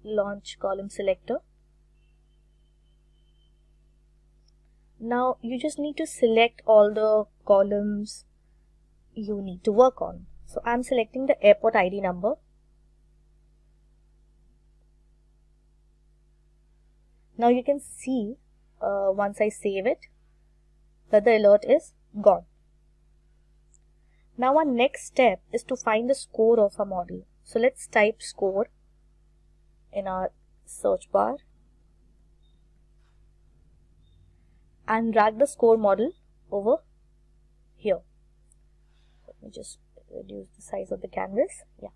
launch column selector. Now you just need to select all the columns you need to work on. So I'm selecting the airport ID number. Now you can see once I save it that the alert is gone. Now our next step is to find the score of our model. So let's type score in our search bar and drag the score model over here. Let me just reduce the size of the canvas. Yeah.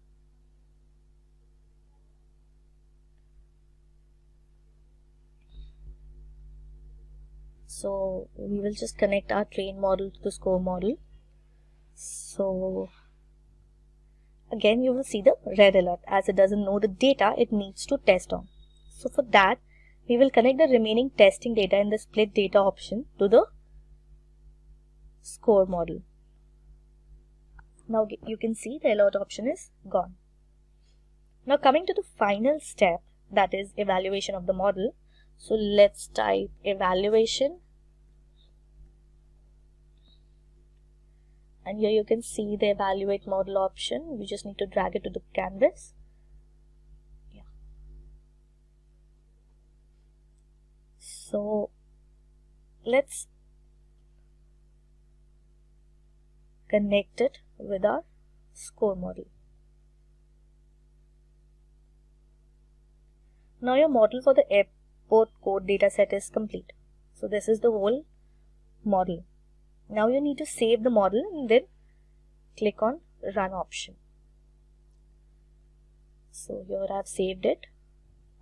So we will just connect our train model to the score model. So again you will see the red alert as it doesn't know the data it needs to test on. So for that we will connect the remaining testing data in the split data option to the score model. Now you can see the alert option is gone. Now coming to the final step, that is evaluation of the model. So let's type evaluation. And here you can see the evaluate model option. We just need to drag it to the canvas. Yeah. So let's connect it with our score model. Now your model for the airport code dataset is complete. So this is the whole model. Now you need to save the model and then click on run option. So here I've saved it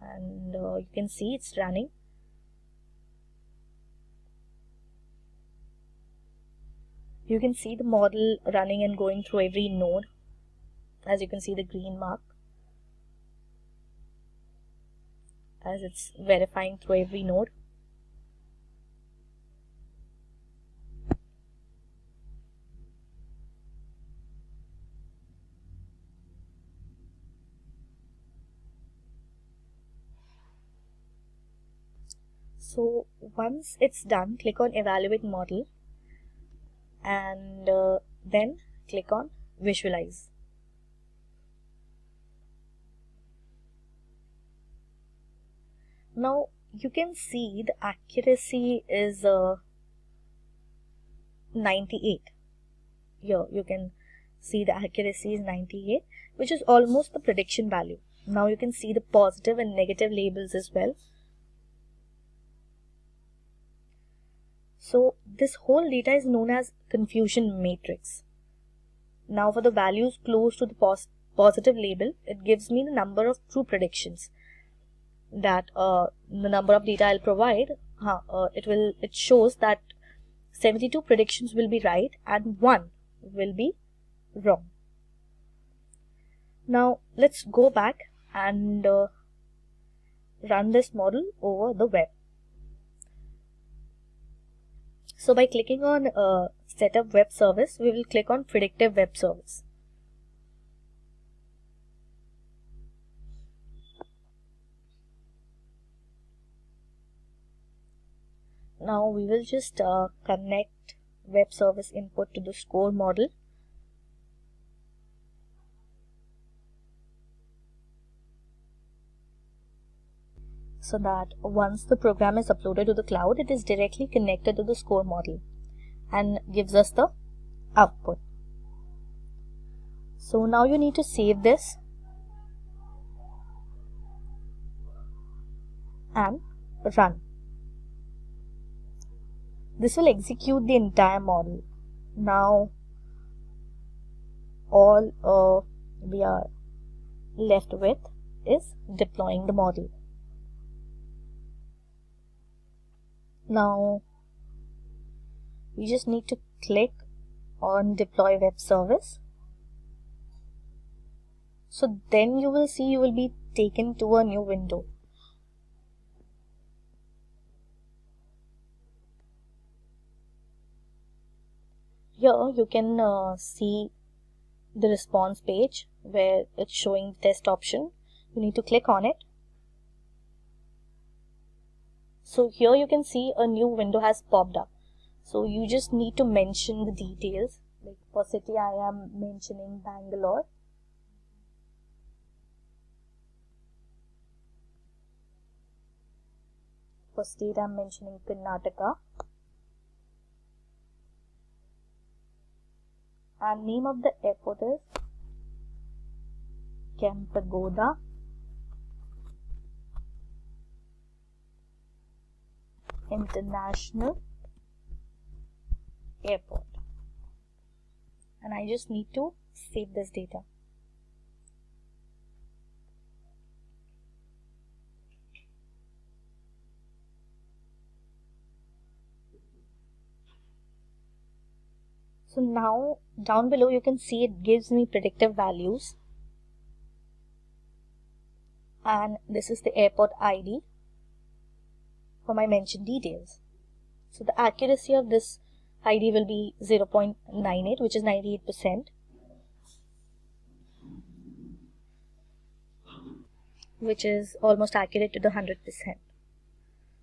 and you can see it's running. You can see the model running and going through every node. As you can see the green mark as it's verifying through every node. So once it's done, click on evaluate model and then click on visualize. Now you can see the accuracy is 98. Here you can see the accuracy is 98, which is almost the prediction value. Now you can see the positive and negative labels as well. So this whole data is known as confusion matrix. Now for the values close to the positive label, it gives me the number of true predictions. That the number of data I'll provide, it shows that 72 predictions will be right and 1 will be wrong. Now let's go back and run this model over the web. So by clicking on setup web service, we will click on predictive web service. Now we will just connect web service input to the score model. So that once the program is uploaded to the cloud, it is directly connected to the score model and gives us the output. So now you need to save this and run. This will execute the entire model. Now all we are left with is deploying the model. Now we just need to click on deploy web service. So then you will see you will be taken to a new window. Here you can see the response page where it's showing the test option. You need to click on it. So here you can see a new window has popped up. So you just need to mention the details. Like for city I am mentioning Bangalore. For state I am mentioning Karnataka. And name of the airport is Kempagoda. International Airport. And I just need to save this data. So now down below you can see it gives me predictive values, and this is the airport ID for my mentioned details. So the accuracy of this ID will be 0.98, which is 98%, which is almost accurate to the 100%.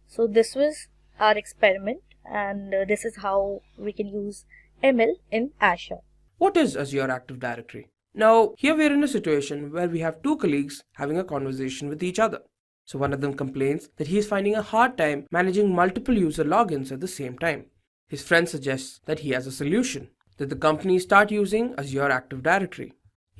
So this was our experiment, and this is how we can use ML in Azure. What is Azure Active Directory? Now, here we are in a situation where we have two colleagues having a conversation with each other. So one of them complains that he is finding a hard time managing multiple user logins at the same time. His friend suggests that he has a solution, that the company start using Azure Active Directory.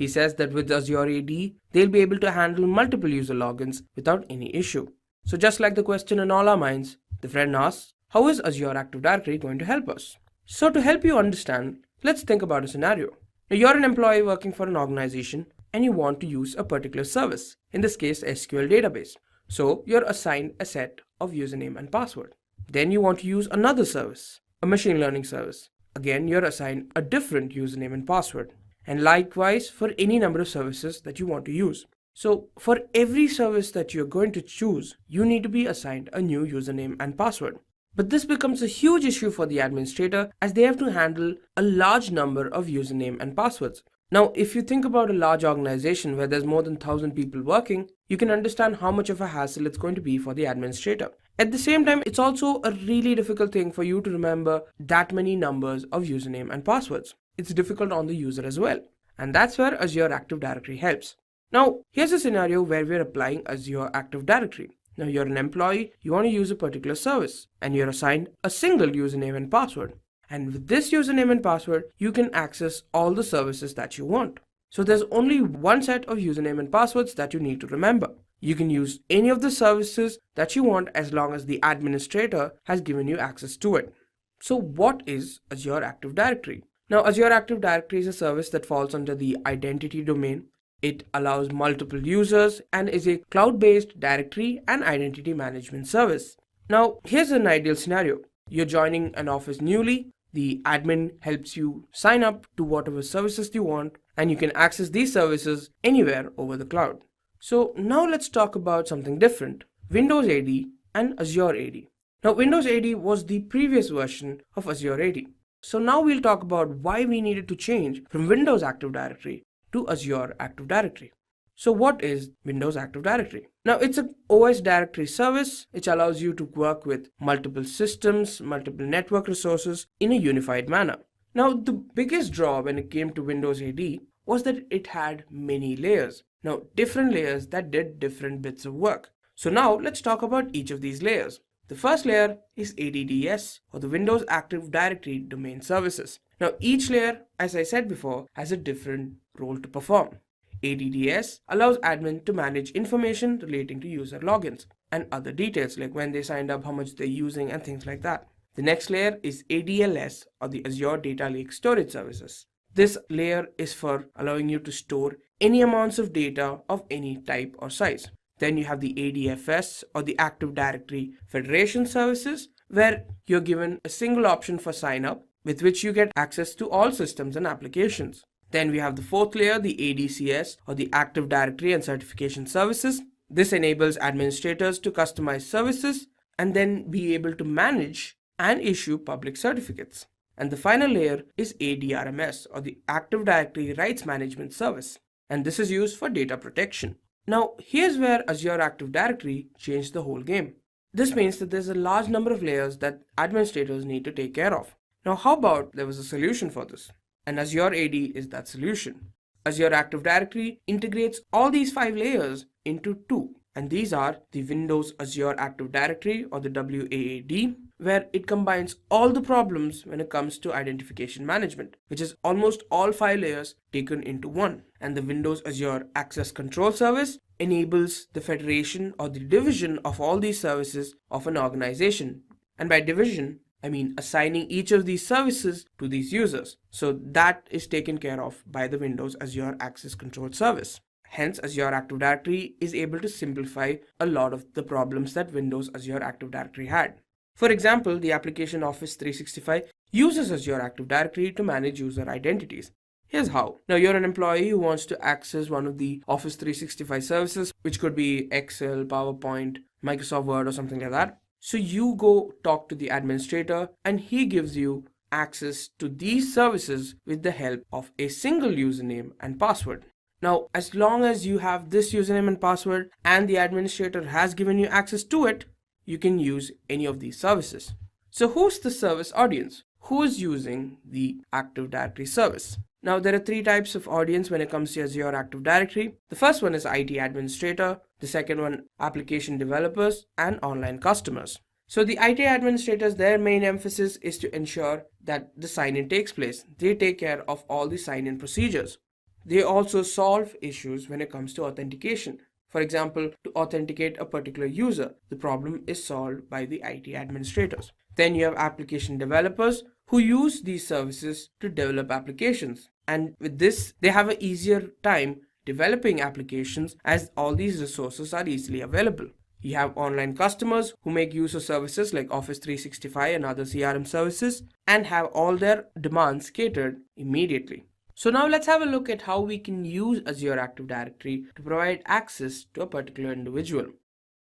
He says that with Azure AD, they'll be able to handle multiple user logins without any issue. So just like the question in all our minds, the friend asks, how is Azure Active Directory going to help us? So to help you understand, let's think about a scenario. Now you're an employee working for an organization and you want to use a particular service, in this case SQL database. So you're assigned a set of username and password. Then you want to use another service, a machine learning service. Again, you're assigned a different username and password. And likewise for any number of services that you want to use. So for every service that you're going to choose, you need to be assigned a new username and password. But this becomes a huge issue for the administrator as they have to handle a large number of username and passwords. Now, if you think about a large organization where there's more than 1,000 people working, you can understand how much of a hassle it's going to be for the administrator. At the same time, it's also a really difficult thing for you to remember that many numbers of username and passwords. It's difficult on the user as well. And that's where Azure Active Directory helps. Now, here's a scenario where we're applying Azure Active Directory. Now, you're an employee, you want to use a particular service, and you're assigned a single username and password. And with this username and password, you can access all the services that you want. So there's only one set of username and passwords that you need to remember. You can use any of the services that you want as long as the administrator has given you access to it. So what is Azure Active Directory? Now, Azure Active Directory is a service that falls under the identity domain. It allows multiple users and is a cloud-based directory and identity management service. Now, here's an ideal scenario. You're joining an office newly. The admin helps you sign up to whatever services you want, and you can access these services anywhere over the cloud. So now let's talk about something different, Windows AD and Azure AD. Now, Windows AD was the previous version of Azure AD. So now we'll talk about why we needed to change from Windows Active Directory to Azure Active Directory. So what is Windows Active Directory? Now, it's an OS directory service which allows you to work with multiple systems, multiple network resources in a unified manner. Now, the biggest draw when it came to Windows AD was that it had many layers. Now, different layers that did different bits of work. So now let's talk about each of these layers. The first layer is ADDS, or the Windows Active Directory Domain Services. Now, each layer, as I said before, has a different role to perform. ADDS allows admin to manage information relating to user logins and other details like when they signed up, how much they're using, and things like that. The next layer is ADLS, or the Azure Data Lake Storage Services. This layer is for allowing you to store any amounts of data of any type or size. Then you have the ADFS, or the Active Directory Federation Services, where you're given a single option for sign up with which you get access to all systems and applications. Then we have the fourth layer, the ADCS, or the Active Directory and Certification Services. This enables administrators to customize services and then be able to manage and issue public certificates. And the final layer is ADRMS, or the Active Directory Rights Management Service. And this is used for data protection. Now, here's where Azure Active Directory changed the whole game. This means that there's a large number of layers that administrators need to take care of. Now, how about there was a solution for this? And Azure AD is that solution. Azure Active Directory integrates all these 5 layers into 2. And these are the Windows Azure Active Directory, or the WAAD, where it combines all the problems when it comes to identification management, which is almost all 5 layers taken into one. And the Windows Azure Access Control Service enables the federation or the division of all these services of an organization. And by division, I mean assigning each of these services to these users. So that is taken care of by the Windows Azure Access Control Service. Hence, Azure Active Directory is able to simplify a lot of the problems that Windows Azure Active Directory had. For example, the application Office 365 uses Azure Active Directory to manage user identities. Here's how. Now, you're an employee who wants to access one of the Office 365 services, which could be Excel, PowerPoint, Microsoft Word, or something like that. So you go talk to the administrator and he gives you access to these services with the help of a single username and password. Now, as long as you have this username and password and the administrator has given you access to it, you can use any of these services. So who's the service audience? Who is using the Active Directory service? Now, there are 3 types of audience when it comes to Azure Active Directory. The first one is IT administrator, the second one application developers, and online customers. So the IT administrators, their main emphasis is to ensure that the sign-in takes place. They take care of all the sign-in procedures. They also solve issues when it comes to authentication. For example, to authenticate a particular user, the problem is solved by the IT administrators. Then you have application developers who use these services to develop applications. And with this, they have an easier time developing applications as all these resources are easily available. You have online customers who make use of services like Office 365 and other CRM services and have all their demands catered immediately. So now let's have a look at how we can use Azure Active Directory to provide access to a particular individual.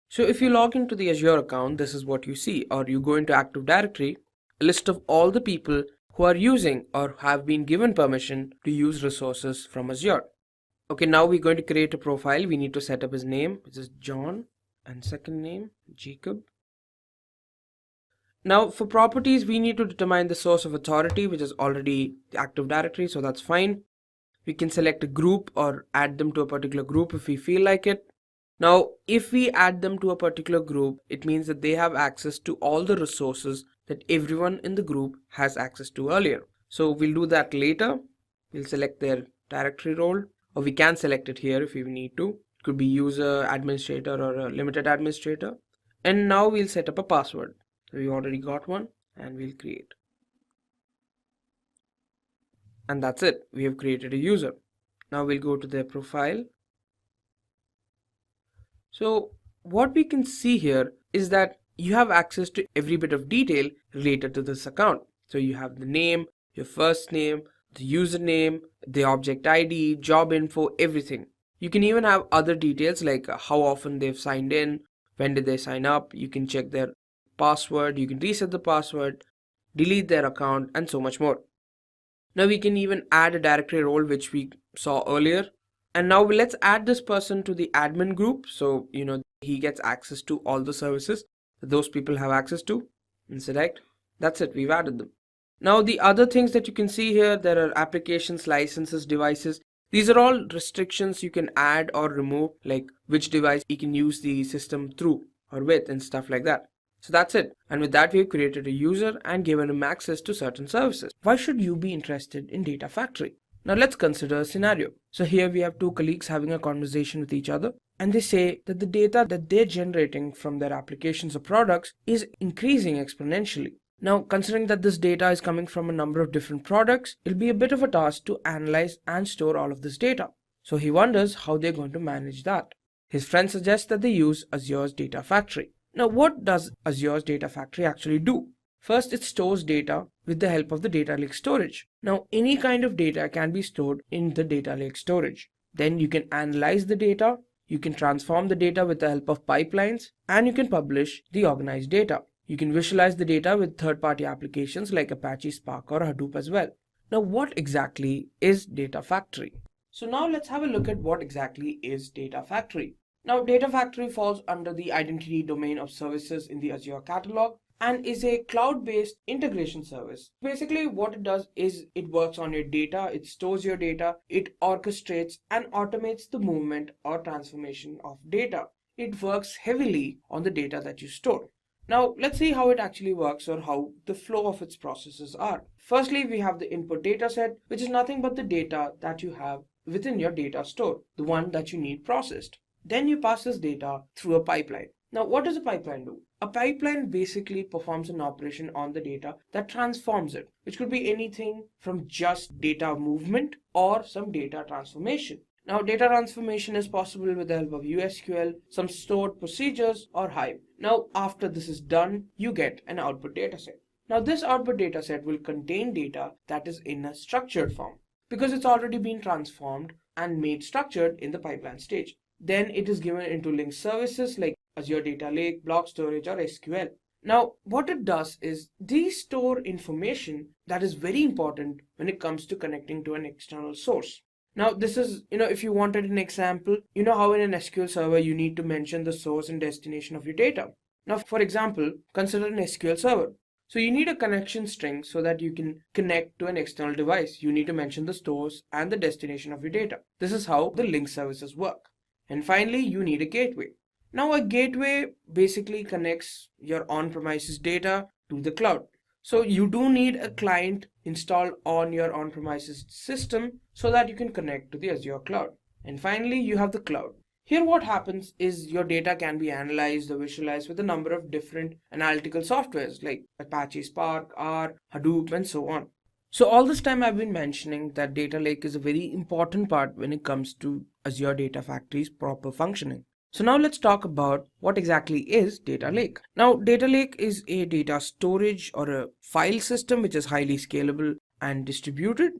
So if you log into the Azure account, this is what you see, or you go into Active Directory, a list of all the people who are using or have been given permission to use resources from Azure. Okay, now we're going to create a profile. We need to set up his name, which is John, and second name, Jacob. Now for properties, we need to determine the source of authority, which is already the Active Directory, so that's fine. We can select a group or add them to a particular group if we feel like it. Now, if we add them to a particular group, it means that they have access to all the resources that everyone in the group has access to earlier. So we'll do that later. We'll select their directory role, or we can select it here if we need to. It could be user, administrator, or a limited administrator. And now we'll set up a password. So we already got one, and we'll create. And that's it. We have created a user. Now we'll go to their profile. So what we can see here is that you have access to every bit of detail related to this account. So you have the name, your first name, the username, the object ID, job info, everything. You can even have other details like how often they've signed in, when did they sign up. You can check their password, you can reset the password, delete their account, and so much more. Now we can even add a directory role, which we saw earlier. And now let's add this person to the admin group. So, he gets access to all the services that those people have access to. And select. That's it. We've added them. Now the other things that you can see here, there are applications, licenses, devices. These are all restrictions you can add or remove, like which device you can use the system through or with and stuff like that. So that's it. And with that, we've created a user and given him access to certain services. Why should you be interested in Data Factory? Now let's consider a scenario. So here we have two colleagues having a conversation with each other, and they say that the data that they're generating from their applications or products is increasing exponentially. Now, considering that this data is coming from a number of different products, it'll be a bit of a task to analyze and store all of this data. So he wonders how they're going to manage that. His friend suggests that they use Azure's Data Factory. Now, what does Azure's Data Factory actually do? First, it stores data with the help of the data lake storage. Now, any kind of data can be stored in the data lake storage. Then you can analyze the data, you can transform the data with the help of pipelines, and you can publish the organized data. You can visualize the data with third-party applications like Apache Spark or Hadoop as well. Now, what exactly is Data Factory? So now let's have a look at what exactly is Data Factory. Now, Data Factory falls under the identity domain of services in the Azure catalog and is a cloud-based integration service. Basically, what it does is it works on your data, it stores your data, it orchestrates and automates the movement or transformation of data. It works heavily on the data that you store. Now, let's see how it actually works or how the flow of its processes are. Firstly, we have the input data set, which is nothing but the data that you have within your data store, the one that you need processed. Then you pass this data through a pipeline. Now, what does a pipeline do? A pipeline basically performs an operation on the data that transforms it, which could be anything from just data movement or some data transformation. Now, data transformation is possible with the help of USQL, some stored procedures, or Hive. Now, after this is done, you get an output dataset. Now, this output dataset will contain data that is in a structured form because it's already been transformed and made structured in the pipeline stage. Then it is given into linked services like Azure Data Lake, block storage, or SQL. Now, what it does is these store information that is very important when it comes to connecting to an external source. Now, this is, if you wanted an example, how in an SQL server you need to mention the source and destination of your data. Now, for example, consider an SQL server. So you need a connection string so that you can connect to an external device. You need to mention the source and the destination of your data. This is how the link services work. And finally, you need a gateway. Now, a gateway basically connects your on-premises data to the cloud. So you do need a client installed on your on-premises system so that you can connect to the Azure cloud. And finally, you have the cloud. Here what happens is your data can be analyzed or visualized with a number of different analytical softwares like Apache Spark, R, Hadoop, and so on. So all this time I've been mentioning that data lake is a very important part when it comes to Azure Data Factory's proper functioning. So now let's talk about what exactly is data lake. Now data lake is a data storage or a file system which is highly scalable and distributed.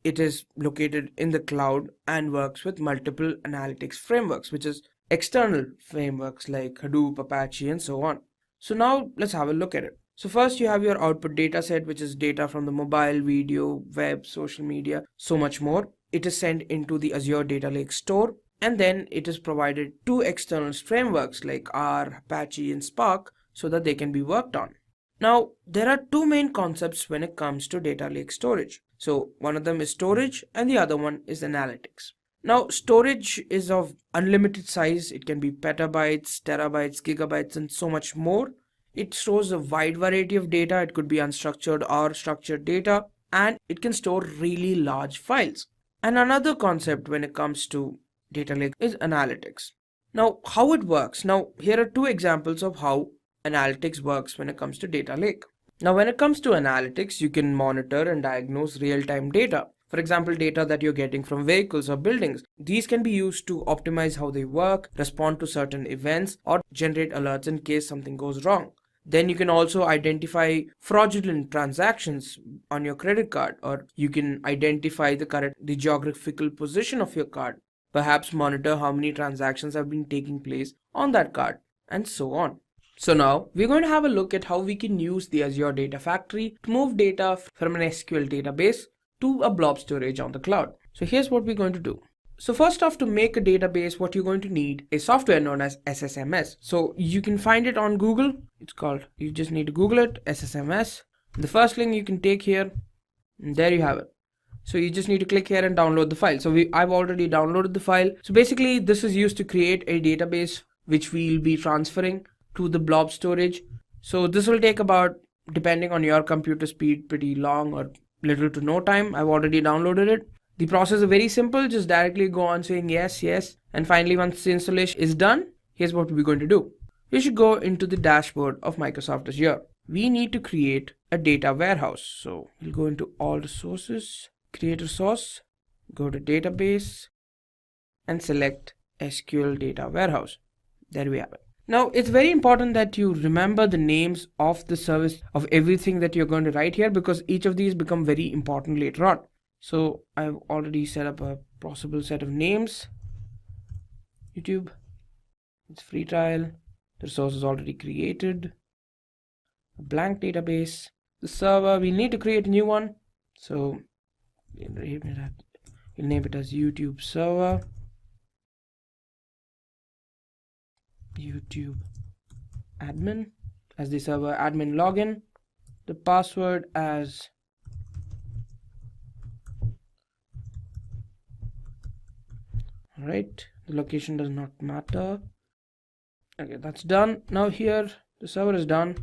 It is located in the cloud and works with multiple analytics frameworks, which is external frameworks like Hadoop, Apache, and so on. So now let's have a look at it. So first you have your output data set, which is data from the mobile, video, web, social media, so much more. It is sent into the Azure Data Lake store, and then it is provided to external frameworks like R, Apache, and Spark so that they can be worked on. Now, there are two main concepts when it comes to data lake storage. So one of them is storage and the other one is analytics. Now, storage is of unlimited size. It can be petabytes, terabytes, gigabytes, and so much more. It stores a wide variety of data. It could be unstructured or structured data, and it can store really large files. And another concept when it comes to data lake is analytics. Now, how it works. Now, here are two examples of how analytics works when it comes to data lake. Now, when it comes to analytics, you can monitor and diagnose real-time data. For example, data that you're getting from vehicles or buildings. These can be used to optimize how they work, respond to certain events, or generate alerts in case something goes wrong. Then you can also identify fraudulent transactions on your credit card, or you can identify the geographical position of your card. Perhaps monitor how many transactions have been taking place on that card, and so on. So now we're going to have a look at how we can use the Azure Data Factory to move data from an SQL database to a blob storage on the cloud. So here's what we're going to do. So first off, to make a database, what you're going to need is software known as SSMS. So you can find it on Google. It's called, you just need to Google it, SSMS. The first link you can take here, and there you have it. So you just need to click here and download the file. So I've already downloaded the file. So basically this is used to create a database which we'll be transferring to the blob storage. So this will take about, depending on your computer speed, pretty long or little to no time. I've already downloaded it. The process is very simple. Just directly go on saying yes, yes. And finally, once the installation is done, here's what we're going to do. We should go into the dashboard of Microsoft Azure. We need to create a data warehouse. So we'll go into all resources, create resource, go to database, and select SQL data warehouse. There we have it. Now, it's very important that you remember the names of the service of everything that you're going to write here, because each of these become very important later on. So I've already set up a possible set of names. YouTube, it's free trial. The resource is already created. A blank database. The server, we need to create a new one. So we'll name it as YouTube server. YouTube admin as the server admin login, the password as alright, the location does not matter. Okay, that's done. Now here the server is done,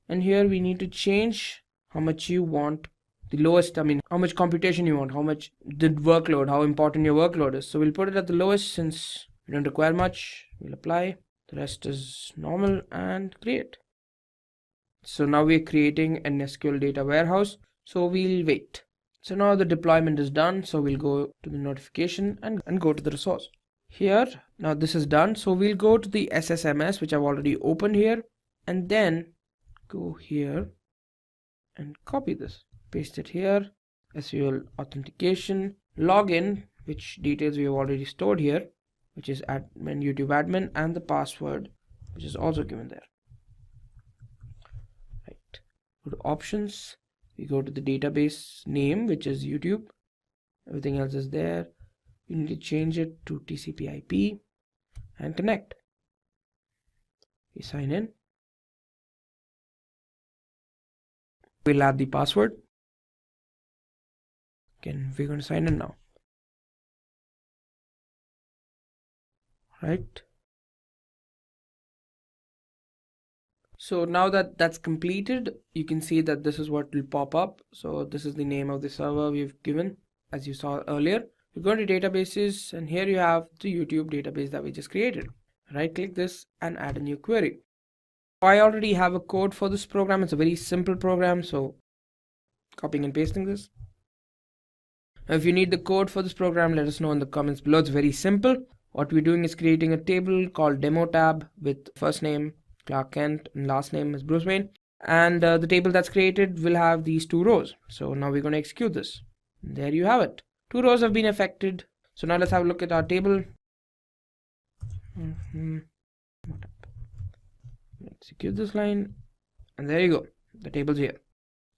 and here we need to change how much you want the lowest, how much computation you want, how much the workload, how important your workload is. So we'll put it at the lowest since we don't require much. We'll apply. The rest is normal and create. So now we're creating an SQL data warehouse. So we'll wait. So now the deployment is done. So we'll go to the notification and go to the resource. Here, now this is done. So we'll go to the SSMS, which I've already opened here, and then go here and copy this. Paste it here. SQL authentication, login, which details we have already stored here, which is admin, YouTube admin, and the password, which is also given there. Right. Go to options. We go to the database name, which is YouTube. Everything else is there. You need to change it to TCP/IP and connect. We sign in. We'll add the password. Again, we're going to sign in now. Right. So now that that's completed, you can see that this is what will pop up. So this is the name of the server we've given, as you saw earlier. You go to databases, and here you have the YouTube database that we just created. Right click this and add a new query. I already have a code for this program. It's a very simple program, so copying and pasting this. Now, if you need the code for this program, let us know in the comments below. It's very simple. What we're doing is creating a table called demo tab with first name Clark Kent and last name is Bruce Wayne, and the table that's created will have these 2 rows. So now we're going to execute this. There you have it. 2 rows have been affected. So now let's have a look at our table. Execute this line, and there you go. The table's here.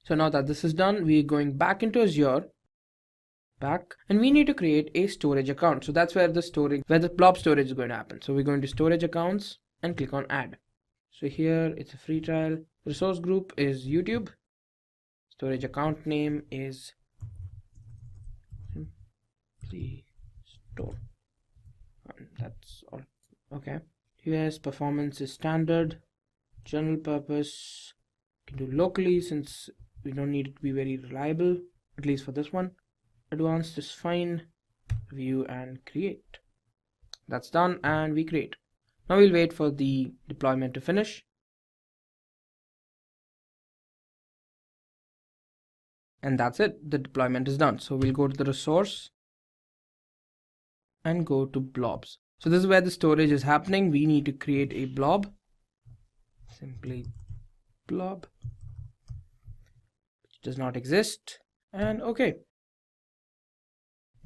So now that this is done, we're going back into Azure, and we need to create a storage account. So that's where the blob storage is going to happen. So we're going to storage accounts and click on add. So here it's a free trial. Resource group is YouTube. Storage account name is Simply Store. That's all. Okay. US performance is standard. General purpose you can do locally, since we don't need it to be very reliable, at least for this one. Advanced is fine. View and create. That's done, and we create. Now we'll wait for the deployment to finish. And that's it. The deployment is done. So we'll go to the resource and go to blobs. So this is where the storage is happening. We need to create a blob. Simply blob, which does not exist. And okay, it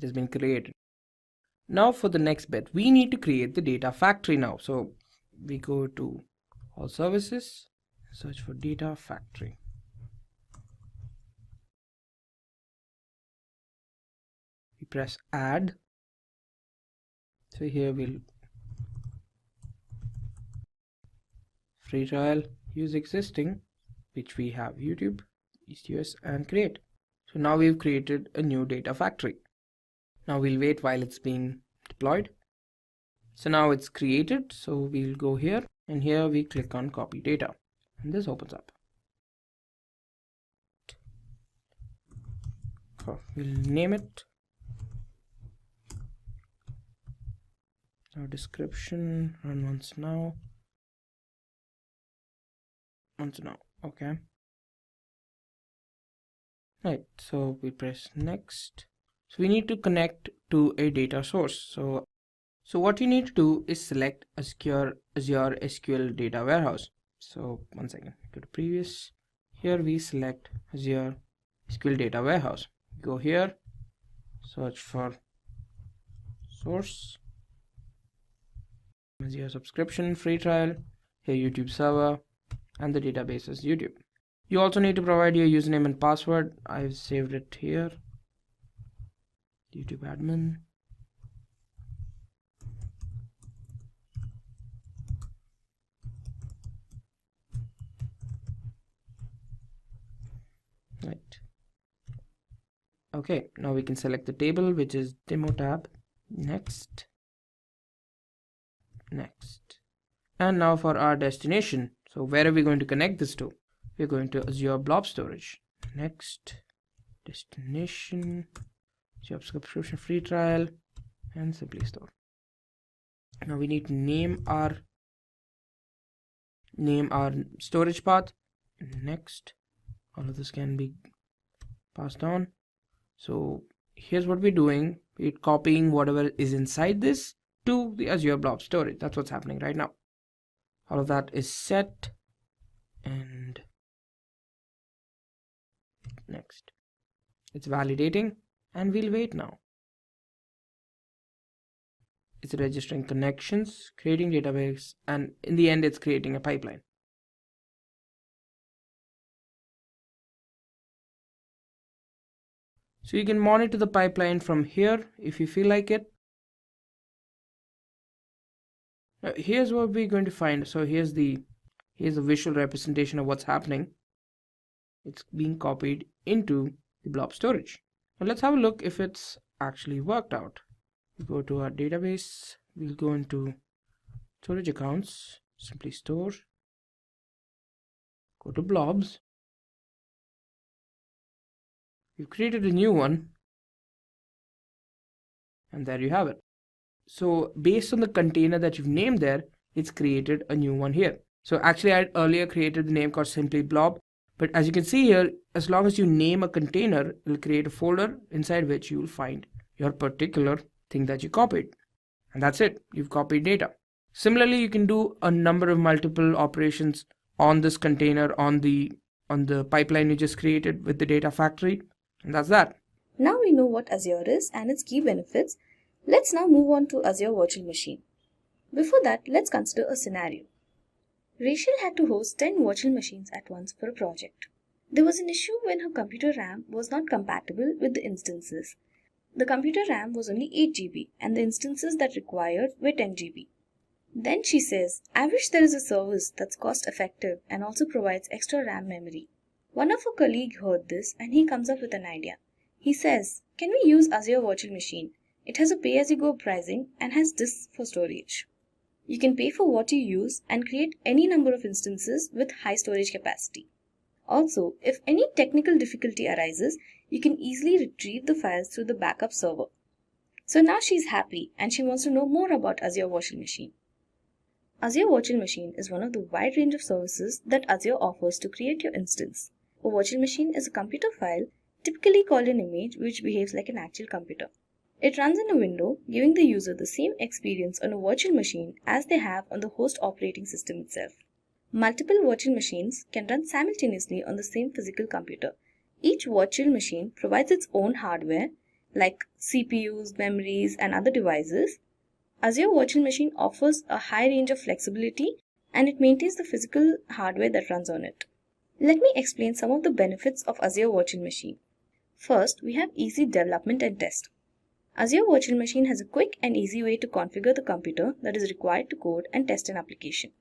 has been created. Now for the next bit, we need to create the data factory now. So we go to all services, search for data factory. We press add. So here we'll free trial, use existing, which we have YouTube, East US, and create. So now we've created a new data factory. Now we'll wait while it's being deployed. So now it's created. So we'll go here, and here we click on copy data, and this opens up. We'll name it. Our description, run once now. Okay. Right, so we press next. So we need to connect to a data source. So what you need to do is select Azure SQL data warehouse. So one second, go to previous. Here we select Azure SQL data warehouse. Go here, search for source, Azure subscription, free trial, here YouTube server, and the database is YouTube. You also need to provide your username and password. I've saved it here. YouTube admin. Right. Okay, now we can select the table, which is demo tab. Next. And now for our destination. So where are we going to connect this to? We're going to Azure Blob Storage. Next, destination, Azure subscription free trial, and Simply Store. Now we need to name our storage path. Next, all of this can be passed on. So here's what we're doing. We're copying whatever is inside this to the Azure Blob Storage. That's what's happening right now. All of that is set, and next, it's validating, and we'll wait now. It's registering connections, creating database, and in the end it's creating a pipeline. So you can monitor the pipeline from here if you feel like it. Now, here's what we're going to find. So here's a visual representation of what's happening. It's being copied into the blob storage. Now let's have a look if it's actually worked out. We go to our database. We'll go into storage accounts, Simply Store. Go to blobs. We've created a new one. And there you have it. So based on the container that you've named there, it's created a new one here. So actually I had earlier created the name called simply blob. But as you can see here, as long as you name a container, it will create a folder inside which you will find your particular thing that you copied. And that's it. You've copied data. Similarly, you can do a number of multiple operations on this container, on the pipeline you just created with the data factory. And that's that. Now we know what Azure is and its key benefits. Let's now move on to Azure Virtual Machine. Before that, let's consider a scenario. Rachel had to host 10 virtual machines at once for a project. There was an issue when her computer RAM was not compatible with the instances. The computer RAM was only 8 GB and the instances that required were 10 GB. Then she says, I wish there is a service that's cost effective and also provides extra RAM memory. One of her colleagues heard this and he comes up with an idea. He says, can we use Azure Virtual Machine? It has a pay-as-you-go pricing and has disks for storage. You can pay for what you use and create any number of instances with high storage capacity. Also, if any technical difficulty arises, you can easily retrieve the files through the backup server. So now she's happy and she wants to know more about Azure Virtual Machine. Azure Virtual Machine is one of the wide range of services that Azure offers to create your instance. A virtual machine is a computer file, typically called an image, which behaves like an actual computer. It runs in a window, giving the user the same experience on a virtual machine as they have on the host operating system itself. Multiple virtual machines can run simultaneously on the same physical computer. Each virtual machine provides its own hardware, like CPUs, memories, and other devices. Azure Virtual Machine offers a high range of flexibility and it maintains the physical hardware that runs on it. Let me explain some of the benefits of Azure Virtual Machine. First, we have easy development and test. Azure Virtual Machine has a quick and easy way to configure the computer that is required to code and test an application.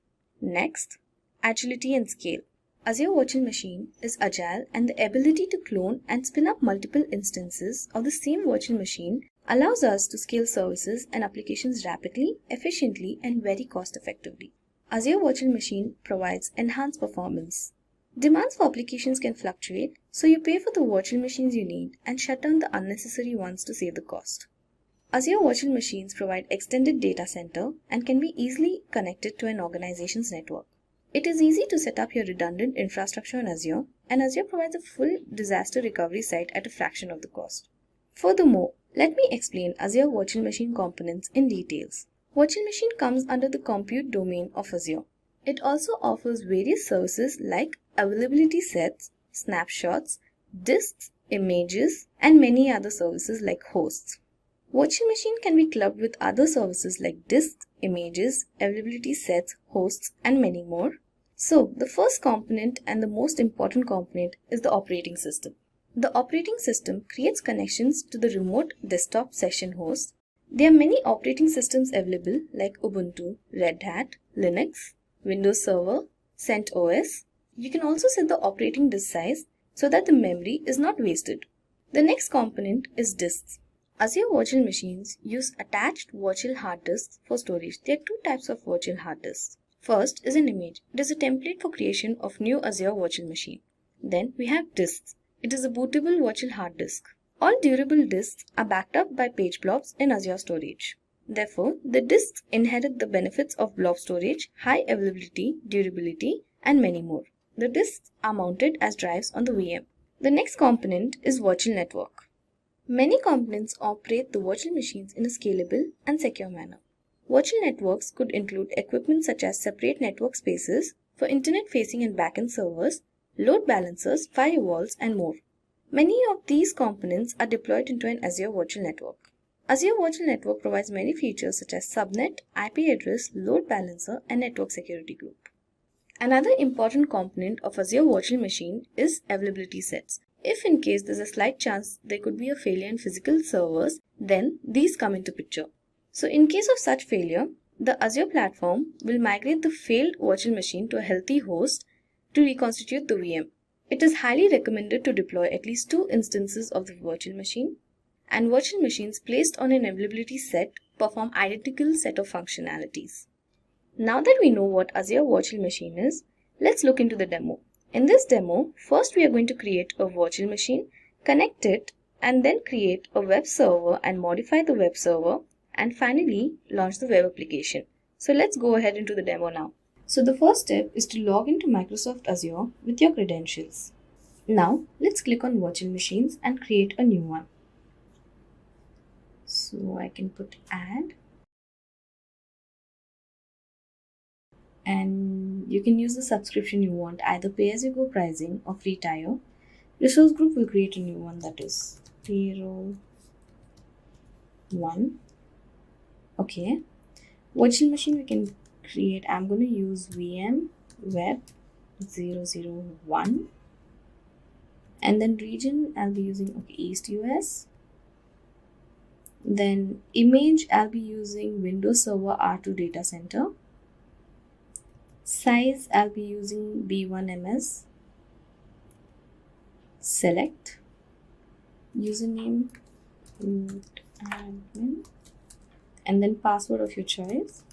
Next, agility and scale. Azure Virtual Machine is agile and the ability to clone and spin up multiple instances of the same virtual machine allows us to scale services and applications rapidly, efficiently, and very cost effectively. Azure Virtual Machine provides enhanced performance. Demands for applications can fluctuate, so you pay for the virtual machines you need and shut down the unnecessary ones to save the cost. Azure Virtual Machines provide extended data center and can be easily connected to an organization's network. It is easy to set up your redundant infrastructure on Azure, and Azure provides a full disaster recovery site at a fraction of the cost. Furthermore, let me explain Azure Virtual Machine components in details. Virtual Machine comes under the compute domain of Azure. It also offers various services like availability sets, snapshots, disks, images, and many other services like hosts. Virtual Machine can be clubbed with other services like disks, images, availability sets, hosts, and many more. So, the first component and the most important component is the operating system. The operating system creates connections to the remote desktop session host. There are many operating systems available like Ubuntu, Red Hat, Linux, Windows Server, CentOS. You can also set the operating disk size so that the memory is not wasted. The next component is disks. Azure Virtual Machines use attached virtual hard disks for storage. There are two types of virtual hard disks. First is an image. It is a template for creation of new Azure Virtual Machine. Then we have disks. It is a bootable virtual hard disk. All durable disks are backed up by page blobs in Azure Storage. Therefore, the disks inherit the benefits of blob storage, high availability, durability, and many more. The disks are mounted as drives on the VM. The next component is virtual network. Many components operate the virtual machines in a scalable and secure manner. Virtual networks could include equipment such as separate network spaces for internet-facing and backend servers, load balancers, firewalls, and more. Many of these components are deployed into an Azure Virtual Network. Azure Virtual Network provides many features such as subnet, IP address, load balancer, and network security group. Another important component of Azure Virtual Machine is availability sets. If in case there's a slight chance there could be a failure in physical servers, then these come into picture. So in case of such failure, the Azure platform will migrate the failed virtual machine to a healthy host to reconstitute the VM. It is highly recommended to deploy at least 2 instances of the virtual machine, and virtual machines placed on an availability set perform identical set of functionalities. Now that we know what Azure Virtual Machine is, let's look into the demo. In this demo, first we are going to create a virtual machine, connect it, and then create a web server and modify the web server, and finally launch the web application. So let's go ahead into the demo now. So the first step is to log into Microsoft Azure with your credentials. Now let's click on virtual machines and create a new one. So I can put add, and you can use the subscription you want, either pay-as-you-go pricing or free tier. Resource group will create a new one, that is payroll 1. Okay. Virtual machine we can create, I'm going to use VM web 001, and then region I'll be using East US. Then image I'll be using Windows Server R2 data center. Size I'll be using B1MS. Select username root admin, and then password of your choice.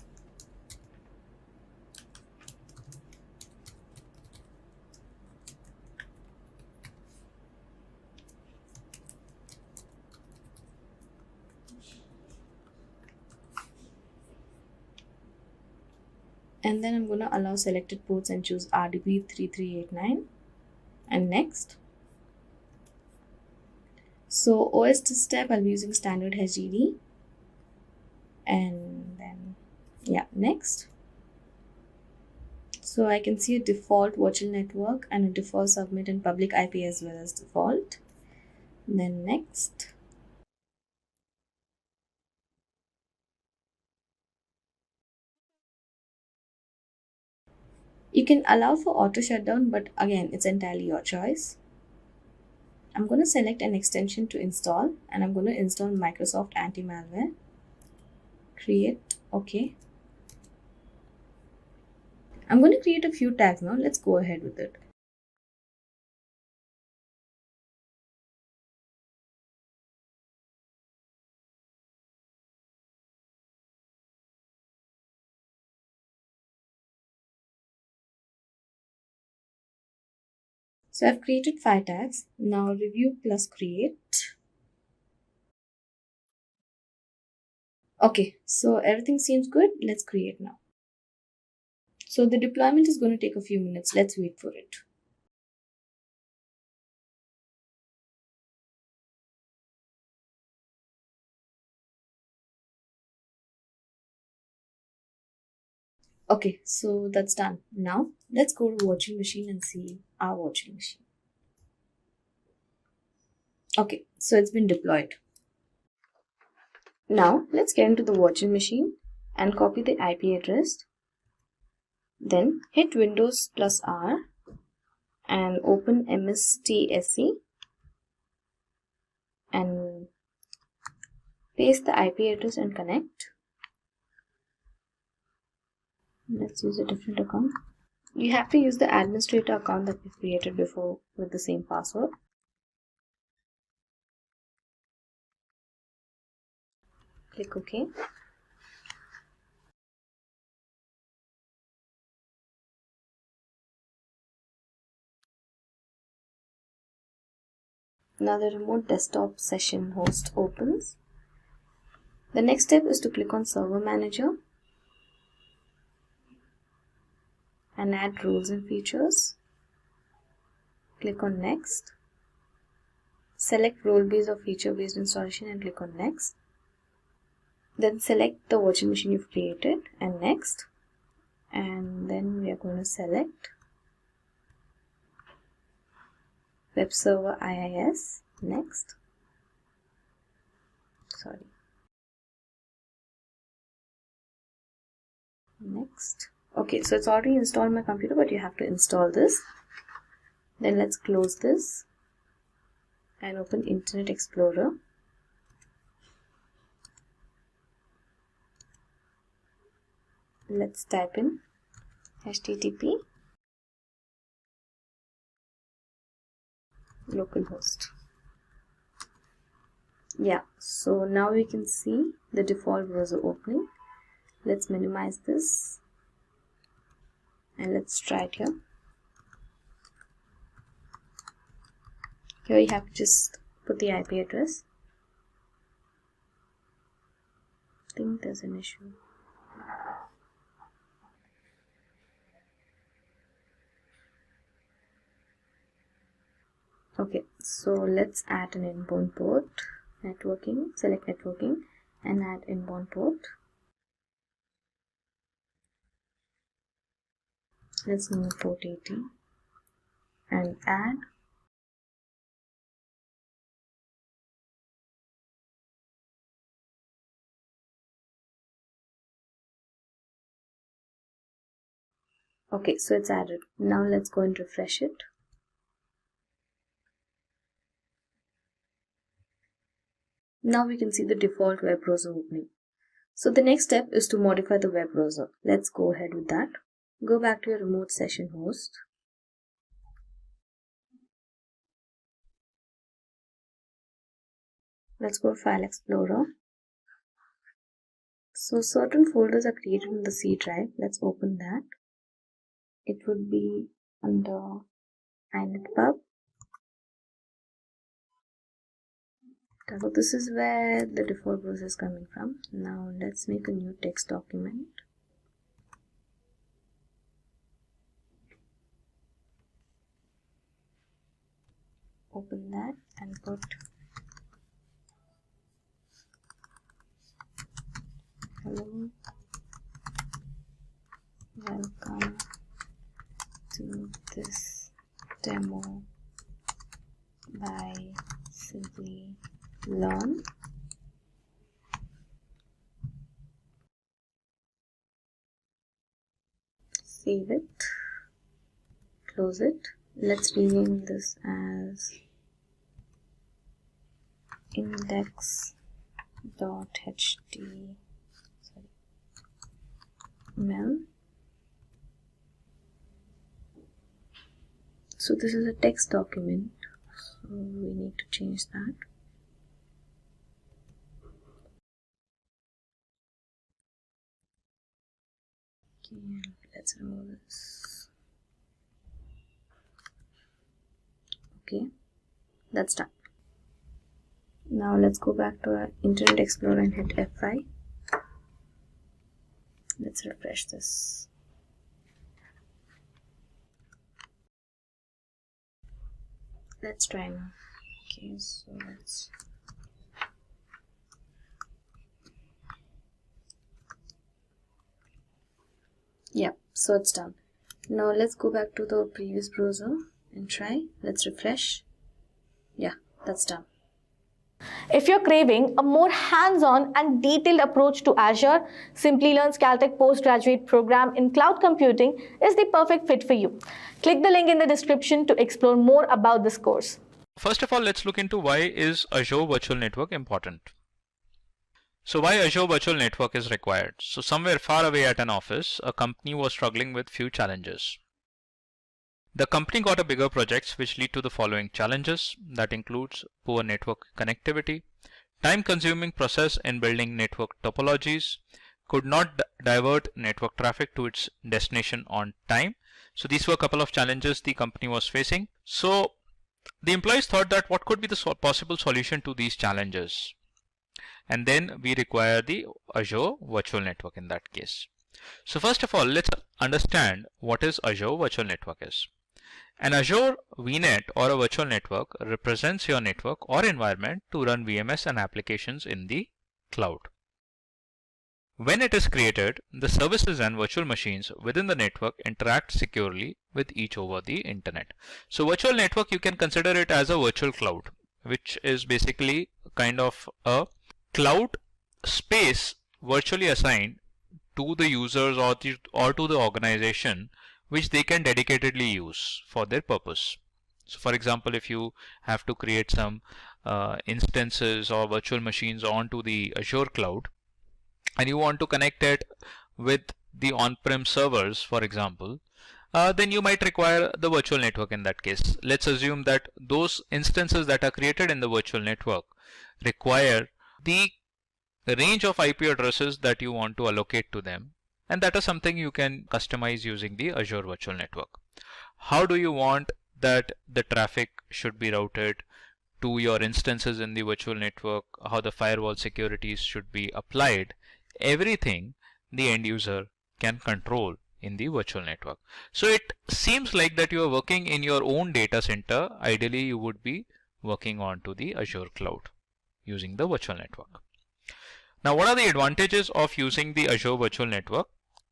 And then I'm going to allow selected ports and choose RDP 3389 and next. So OS step I'll be using standard HDD, and then next. So I can see a default virtual network and a default submit and public IP as well as default. Then next. You can allow for auto shutdown, but again, it's entirely your choice. I'm going to select an extension to install, and I'm going to install Microsoft Anti-Malware. Create, okay. I'm going to create a few tags now. Let's go ahead with it. So I've created 5 tags. Now review plus create. Okay, so everything seems good. Let's create now. So the deployment is going to take a few minutes. Let's wait for it. Okay, so that's done. Now let's go to virtual machine and see our virtual machine. Okay, so it's been deployed. Now let's get into the virtual machine and copy the IP address. Then hit Windows plus R and open MSTSE and paste the IP address and connect. Let's use a different account. You have to use the administrator account that we created before with the same password. Click OK. Now the remote desktop session host opens. The next step is to click on Server Manager and add rules and features. Click on Next. Select role-based or feature-based installation and click on Next. Then select the virtual machine you've created and Next. And then we are going to select Web Server IIS. Next. Next. Okay, so it's already installed on my computer, but you have to install this. Then let's close this and open Internet Explorer. Let's type in HTTP localhost. Yeah, so now we can see the default browser opening. Let's minimize this and let's try it here. Here you have to just put the IP address. I think there's an issue. Okay, so let's add an inbound port. Networking, select networking and add inbound port. Let's name it port 80 and add. Okay, so it's added. Now let's go and refresh it. Now we can see the default web browser opening. So the next step is to modify the web browser. Let's go ahead with that. Go back to your remote session host. Let's go to File Explorer. So certain folders are created in the C drive. Let's open that. It would be under inetpub. So this is where the default browser is coming from. Now let's make a new text document. Open that and put hello, welcome to this demo by Simplilearn. Save it, close it. Let's rename this as index.html. So this is a text document, so we need to change that. Okay, let's remove this. Okay, that's done. Now let's go back to our Internet Explorer and hit F5. Let's refresh this. Let's try now. Okay, so let's so it's done. Now let's go back to the previous browser and try. Let's refresh. Yeah, that's done. If you're craving a more hands-on and detailed approach to Azure, Simplilearn's Caltech postgraduate program in cloud computing is the perfect fit for you. Click the link in the description to explore more about this course. First of all, let's look into why is Azure Virtual Network important. So why Azure Virtual Network is required? So somewhere far away at an office, a company was struggling with few challenges. The company got a bigger projects which lead to the following challenges. That includes poor network connectivity, time-consuming process in building network topologies, could not divert network traffic to its destination on time. So these were a couple of challenges the company was facing. So the employees thought that what could be the possible solution to these challenges? And then we require the Azure Virtual Network in that case. So first of all, let's understand what is Azure Virtual Network is. An Azure VNet or a virtual network represents your network or environment to run VMS and applications in the cloud. When it is created, the services and virtual machines within the network interact securely with each over the internet. So virtual network, you can consider it as a virtual cloud, which is basically kind of a cloud space virtually assigned to the users or to the organization, which they can dedicatedly use for their purpose. So for example, if you have to create some instances or virtual machines onto the Azure cloud and you want to connect it with the on-prem servers, for example, then you might require the virtual network in that case. Let's assume that those instances that are created in the virtual network require the range of IP addresses that you want to allocate to them, and that is something you can customize using the Azure Virtual Network. How do you want that the traffic should be routed to your instances in the virtual network, how the firewall securities should be applied, everything the end user can control in the virtual network. So it seems like that you are working in your own data center. Ideally, you would be working onto the Azure cloud using the virtual network. Now, what are the advantages of using the Azure virtual network?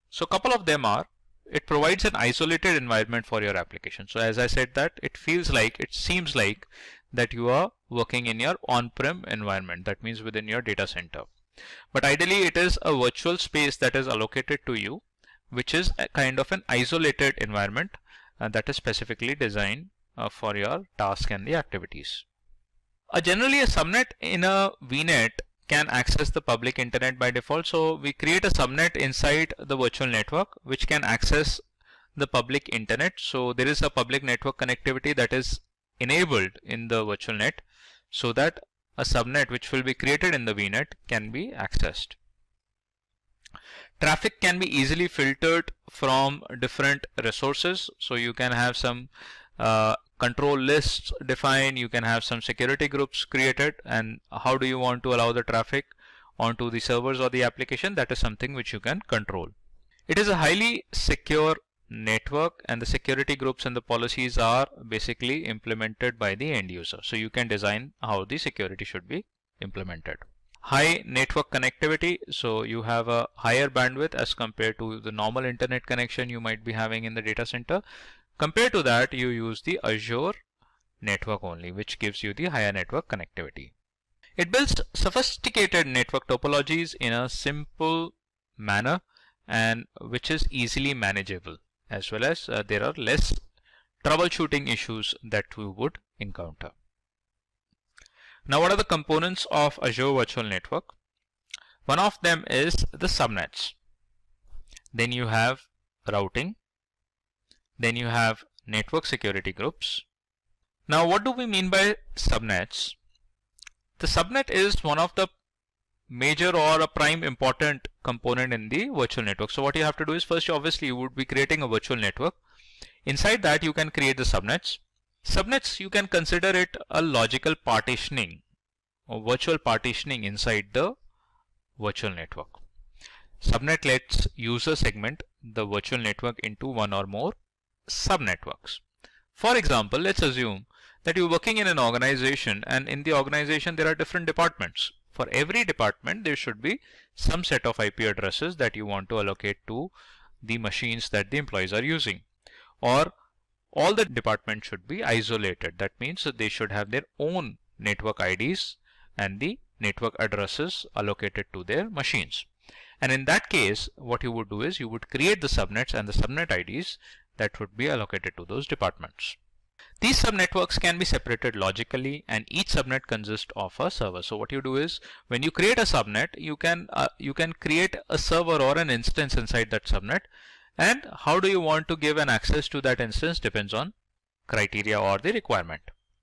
So a couple of them are, it provides an isolated environment for your application. So as I said that it seems like that you are working in your on-prem environment. That means within your data center. But ideally it is a virtual space that is allocated to you, which is a kind of an isolated environment that is specifically designed for your task and the activities. Generally a subnet in a VNet can access the public internet by default. So we create a subnet inside the virtual network which can access the public internet. So there is a public network connectivity that is enabled in the virtual net so that a subnet which will be created in the VNet can be accessed. Traffic can be easily filtered from different resources. So you can have some control lists defined, you can have some security groups created, and how do you want to allow the traffic onto the servers or the application, that is something which you can control. It is a highly secure network, and the security groups and the policies are basically implemented by the end user. So you can design how the security should be implemented. High network connectivity, so you have a higher bandwidth as compared to the normal internet connection you might be having in the data center. Compared to that, you use the Azure network only, which gives you the higher network connectivity. It builds sophisticated network topologies in a simple manner and which is easily manageable, as well as there are less troubleshooting issues that we would encounter. Now, what are the components of Azure Virtual Network? One of them is the subnets. Then you have routing. Then you have network security groups. Now, what do we mean by subnets? The subnet is one of the major or a prime important component in the virtual network. So what you have to do is, first obviously you would be creating a virtual network. Inside that you can create the subnets. Subnets, you can consider it a logical partitioning or virtual partitioning inside the virtual network. Subnet lets user segment the virtual network into one or more subnetworks. For example, let's assume that you're working in an organization, and in the organization there are different departments. For every department there should be some set of IP addresses that you want to allocate to the machines that the employees are using. Or all the departments should be isolated. That means that they should have their own network IDs and the network addresses allocated to their machines. And in that case, what you would do is you would create the subnets and the subnet IDs that would be allocated to those departments. These subnetworks can be separated logically, and each subnet consists of a server. So what you do is, when you create a subnet, you can create a server or an instance inside that subnet, and how do you want to give an access to that instance depends on criteria or the requirement.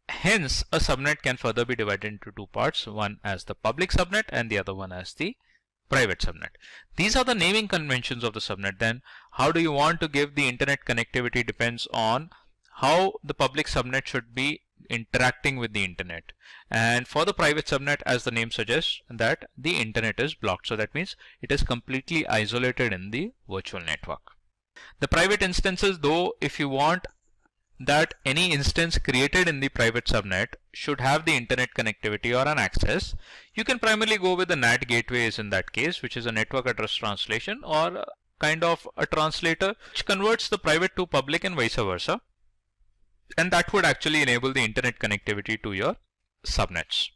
Hence, a subnet can further be divided into two parts, one as the public subnet and the other one as the private subnet. These are the naming conventions of the subnet. Then how do you want to give the internet connectivity depends on how the public subnet should be interacting with the internet. And for the private subnet, as the name suggests, that the internet is blocked. So that means it is completely isolated in the virtual network. The private instances, though, if you want that any instance created in the private subnet should have the internet connectivity or an access, you can primarily go with the NAT gateways in that case, which is a network address translation or kind of a translator which converts the private to public and vice versa. And that would actually enable the internet connectivity to your subnets.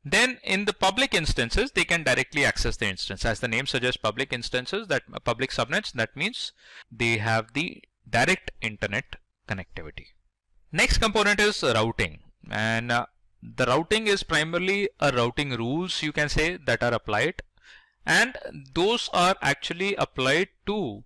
Then in the public instances, they can directly access the instance. As the name suggests, public instances, that public subnets, that means they have the direct internet connectivity. Next component is routing, and the routing is primarily a routing rules, you can say, that are applied, and those are actually applied to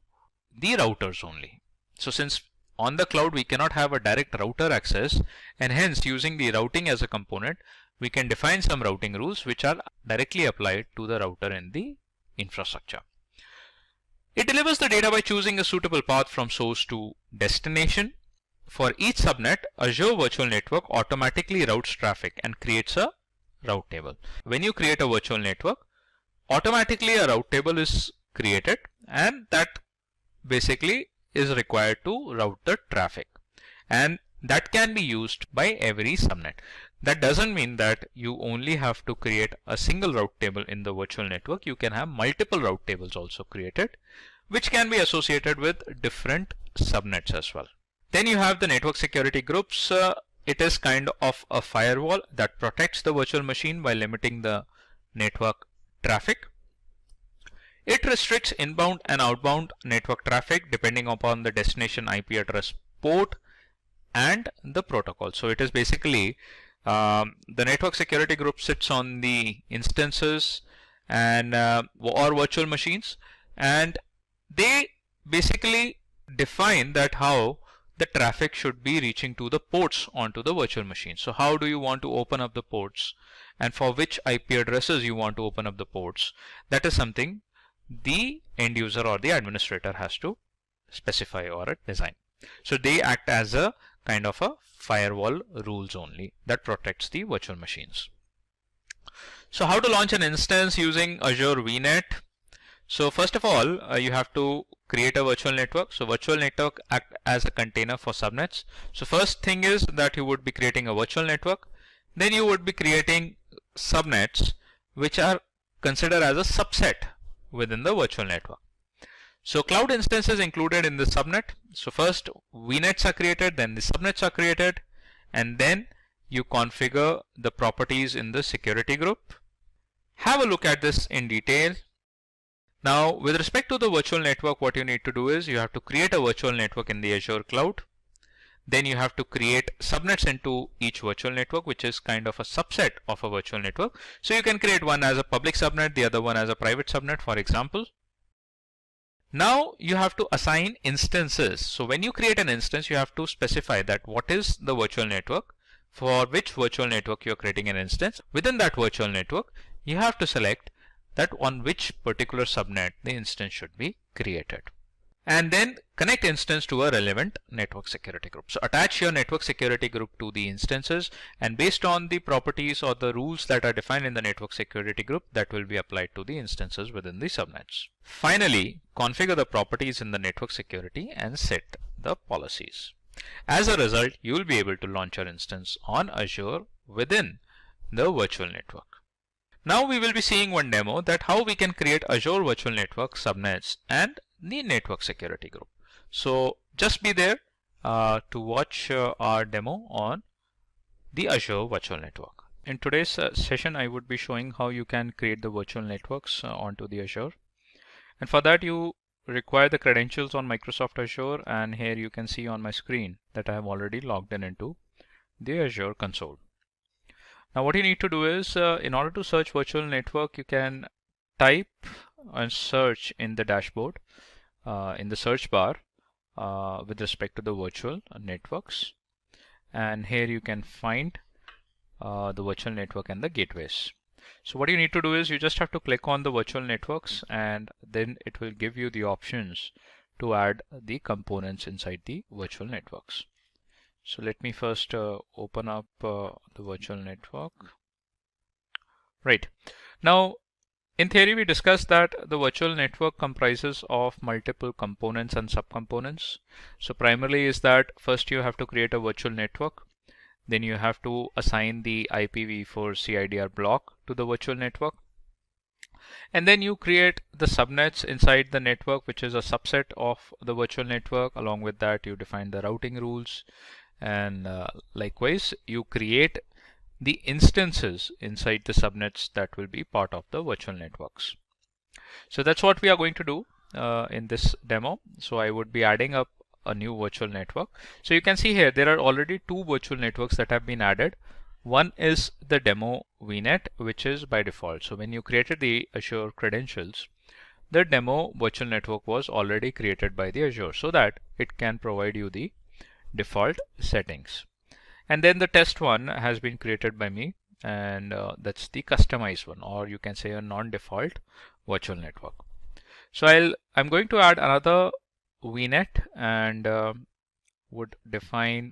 the routers only. So since on the cloud we cannot have a direct router access, and hence using the routing as a component, we can define some routing rules which are directly applied to the router in the infrastructure. It delivers the data by choosing a suitable path from source to destination. for each subnet, Azure Virtual Network automatically routes traffic and creates a route table. When you create a virtual network, automatically a route table is created, and that basically is required to route the traffic, and that can be used by every subnet. That doesn't mean that you only have to create a single route table in the virtual network. You can have multiple route tables also created, which can be associated with different subnets as well. Then you have the network security groups. It is kind of a firewall that protects the virtual machine by limiting the network traffic. It restricts inbound and outbound network traffic depending upon the destination IP address, port, and the protocol. So it is basically the network security group sits on the instances and or virtual machines, and they basically define that how the traffic should be reaching to the ports onto the virtual machine. So how do you want to open up the ports, and for which IP addresses you want to open up the ports? That is something the end user or the administrator has to specify or design. So they act as a kind of a firewall rules only that protects the virtual machines. So how to launch an instance using Azure VNet? So first of all, you have to create a virtual network. So virtual network act as a container for subnets. So first thing is that you would be creating a virtual network. Then you would be creating subnets which are considered as a subset within the virtual network. So cloud instances included in the subnet. So first VNets are created, then the subnets are created, and then you configure the properties in the security group. Have a look at this in detail. Now, with respect to the virtual network, what you need to do is you have to create a virtual network in the Azure cloud. Then you have to create subnets into each virtual network, which is kind of a subset of a virtual network. So you can create one as a public subnet, the other one as a private subnet, for example. Now you have to assign instances. So when you create an instance, you have to specify that what is the virtual network, for which virtual network you are creating an instance. Within that virtual network, you have to select that on which particular subnet the instance should be created, and then connect instance to a relevant network security group. So attach your network security group to the instances, and based on the properties or the rules that are defined in the network security group, that will be applied to the instances within the subnets. Finally, configure the properties in the network security and set the policies. As a result, you will be able to launch your instance on Azure within the virtual network. Now we will be seeing one demo that how we can create Azure Virtual Network subnets and the network security group. So just be there to watch our demo on the Azure Virtual Network. In today's session, I would be showing how you can create the virtual networks onto the Azure. And for that, you require the credentials on Microsoft Azure, and here you can see on my screen that I have already logged into the Azure console. Now what you need to do is, in order to search virtual network, you can type and search in the dashboard, in the search bar, with respect to the virtual networks. And here you can find the virtual network and the gateways. So what you need to do is you just have to click on the virtual networks, and then it will give you the options to add the components inside the virtual networks. So let me first open up the virtual network. Right. Now, in theory, we discussed that the virtual network comprises of multiple components and subcomponents. So primarily is that first you have to create a virtual network. Then you have to assign the IPv4 CIDR block to the virtual network. And then you create the subnets inside the network, which is a subset of the virtual network. Along with that, you define the routing rules. And likewise, you create the instances inside the subnets that will be part of the virtual networks. So that's what we are going to do in this demo. So I would be adding up a new virtual network. So you can see here there are already two virtual networks that have been added. One is the demo VNet, which is by default. So when you created the Azure credentials, the demo virtual network was already created by the Azure, so that it can provide you the default settings. And then the test one has been created by me, and that's the customized one, or you can say a non-default virtual network. So I'm going to add another VNet, and would define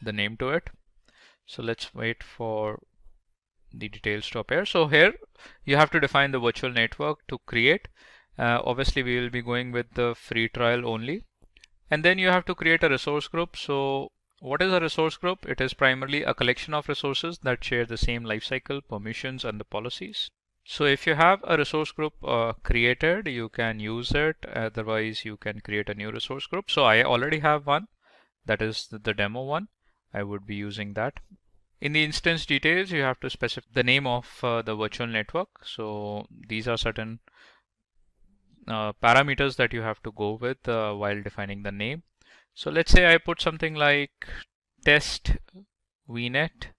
the name to it. So let's wait for the details to appear. So here you have to define the virtual network to create. Obviously we will be going with the free trial only. And then you have to create a resource group. So what is a resource group? It is primarily a collection of resources that share the same lifecycle, permissions, and the policies. So if you have a resource group created, you can use it. Otherwise, you can create a new resource group. So I already have one. That is the demo one. I would be using that. In the instance details, you have to specify the name of the virtual network. So these are certain parameters that you have to go with while defining the name. So let's say I put something like test vnet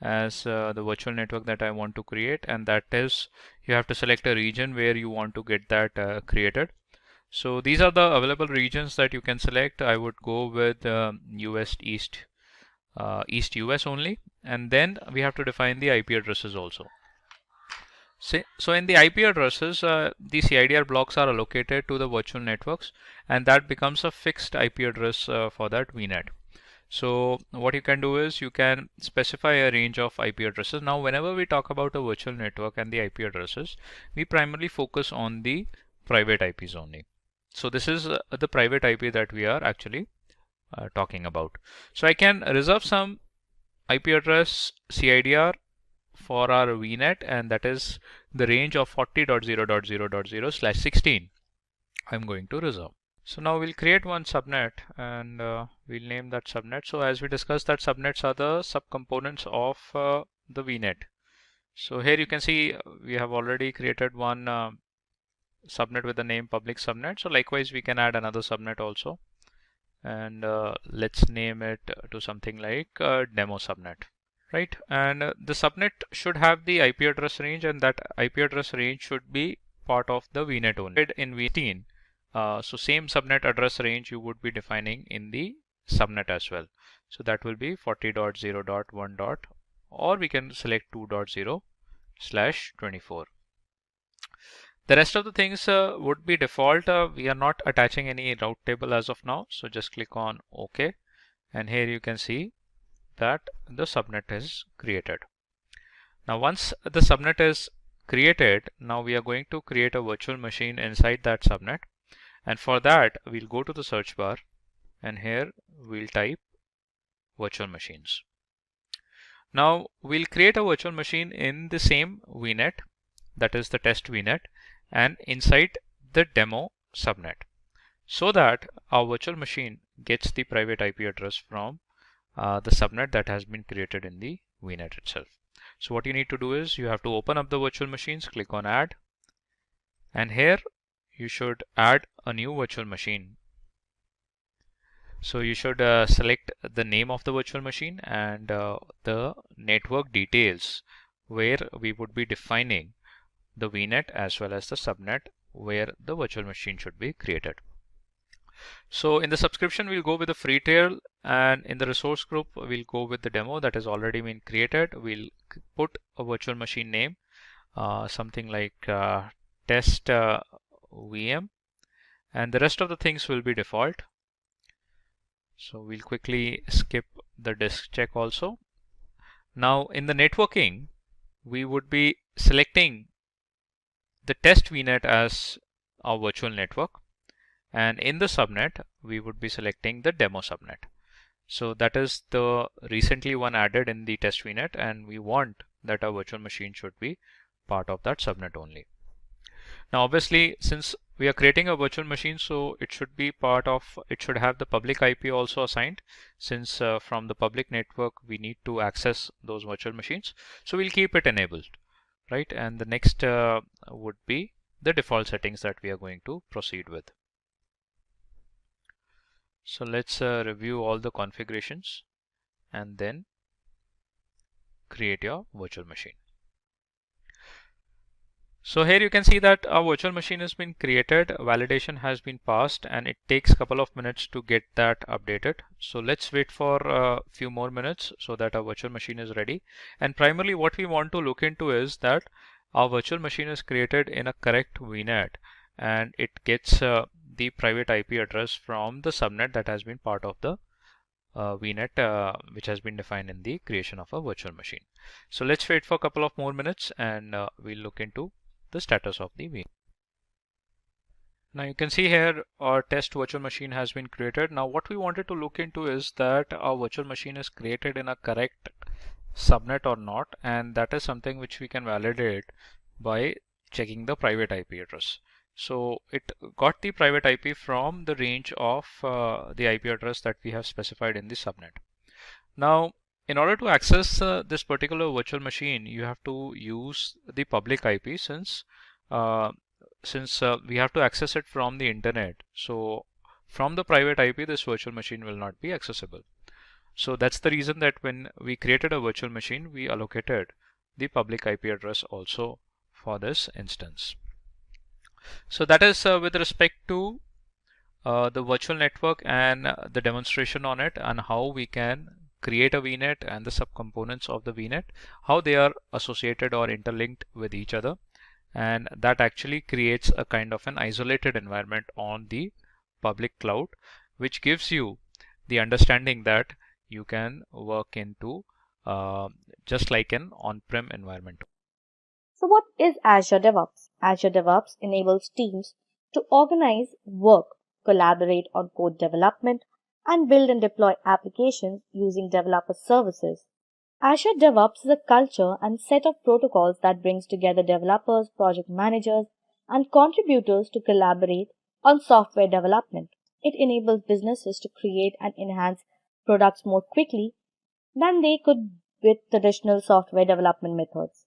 as the virtual network that I want to create, and that is, you have to select a region where you want to get that created. So these are the available regions that you can select. I would go with US East US only, and then we have to define the IP addresses also. So in the IP addresses, the CIDR blocks are allocated to the virtual networks, and that becomes a fixed IP address for that VNet. So what you can do is you can specify a range of IP addresses. Now whenever we talk about a virtual network and the IP addresses, we primarily focus on the private IPs only. So this is the private IP that we are actually talking about. So I can reserve some IP address CIDR for our VNet, and that is the range of 40.0.0.0/16 I'm going to reserve. So now we'll create one subnet, and we'll name that subnet. So as we discussed, that subnets are the subcomponents of the VNet. So here you can see we have already created one subnet with the name public subnet. So likewise we can add another subnet also, and let's name it to something like demo subnet. Right, and the subnet should have the IP address range, and that IP address range should be part of the VNet only. In V18, so same subnet address range you would be defining in the subnet as well. So that will be 40.0.1. or we can select 2.0/24. The rest of the things would be default. We are not attaching any route table as of now. So just click on OK, and here you can see that the subnet is created. Now once the subnet is created, now we are going to create a virtual machine inside that subnet, and for that we'll go to the search bar, and here we'll type virtual machines. Now we'll create a virtual machine in the same VNet, that is the test VNet, and inside the demo subnet, so that our virtual machine gets the private IP address from the subnet that has been created in the VNet itself. So what you need to do is you have to open up the virtual machines, click on add, and here you should add a new virtual machine. So you should select the name of the virtual machine and the network details, where we would be defining the VNet as well as the subnet where the virtual machine should be created. So in the subscription we'll go with the free tier, and in the resource group we'll go with the demo that has already been created. We'll put a virtual machine name, something like test VM, and the rest of the things will be default. So we'll quickly skip the disk check also. Now in the networking, we would be selecting the test VNet as our virtual network, and in the subnet we would be selecting the demo subnet. So that is the recently one added in the test VNet, and we want that our virtual machine should be part of that subnet only. Now obviously, since we are creating a virtual machine, so it should be part of, it should have the public IP also assigned, since from the public network we need to access those virtual machines. So we'll keep it enabled, right? And the next would be the default settings that we are going to proceed with. So let's review all the configurations and then create your virtual machine. So here you can see that our virtual machine has been created, validation has been passed, and it takes a couple of minutes to get that updated. So let's wait for a few more minutes so that our virtual machine is ready. And primarily what we want to look into is that our virtual machine is created in a correct VNet, and it gets the private IP address from the subnet that has been part of the VNet which has been defined in the creation of a virtual machine. So let's wait for a couple of more minutes and we'll look into the status of the VNet. Now you can see here our test virtual machine has been created. Now what we wanted to look into is that our virtual machine is created in a correct subnet or not, and that is something which we can validate by checking the private IP address. So it got the private IP from the range of the IP address that we have specified in the subnet. Now in order to access this particular virtual machine, you have to use the public IP since we have to access it from the internet. So from the private IP, this virtual machine will not be accessible. So that's the reason that when we created a virtual machine, we allocated the public IP address also for this instance. So that is with respect to the virtual network and the demonstration on it, and how we can create a VNet and the subcomponents of the VNet, how they are associated or interlinked with each other. And that actually creates a kind of an isolated environment on the public cloud, which gives you the understanding that you can work into just like an on-prem environment. So what is Azure DevOps? Azure DevOps enables teams to organize work, collaborate on code development, and build and deploy applications using developer services. Azure DevOps is a culture and set of protocols that brings together developers, project managers, and contributors to collaborate on software development. It enables businesses to create and enhance products more quickly than they could with traditional software development methods.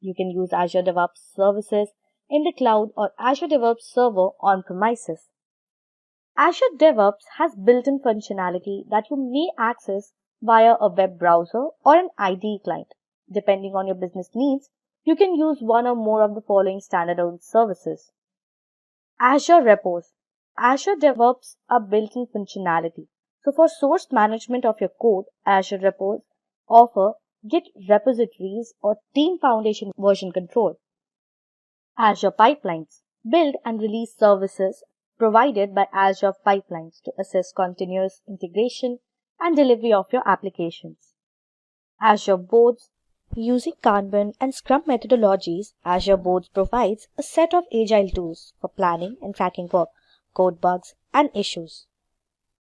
You can use Azure DevOps services in the cloud or Azure DevOps server on premises. Azure DevOps has built-in functionality that you may access via a web browser or an IDE client. Depending on your business needs, you can use one or more of the following standalone services. Azure Repos. Azure DevOps are built-in functionality. So for source management of your code, Azure Repos offer Git repositories or Team Foundation version control. Azure Pipelines. Build and release services provided by Azure Pipelines to assess continuous integration and delivery of your applications. Azure Boards. Using Kanban and Scrum methodologies, Azure Boards provides a set of agile tools for planning and tracking work, code bugs, and issues.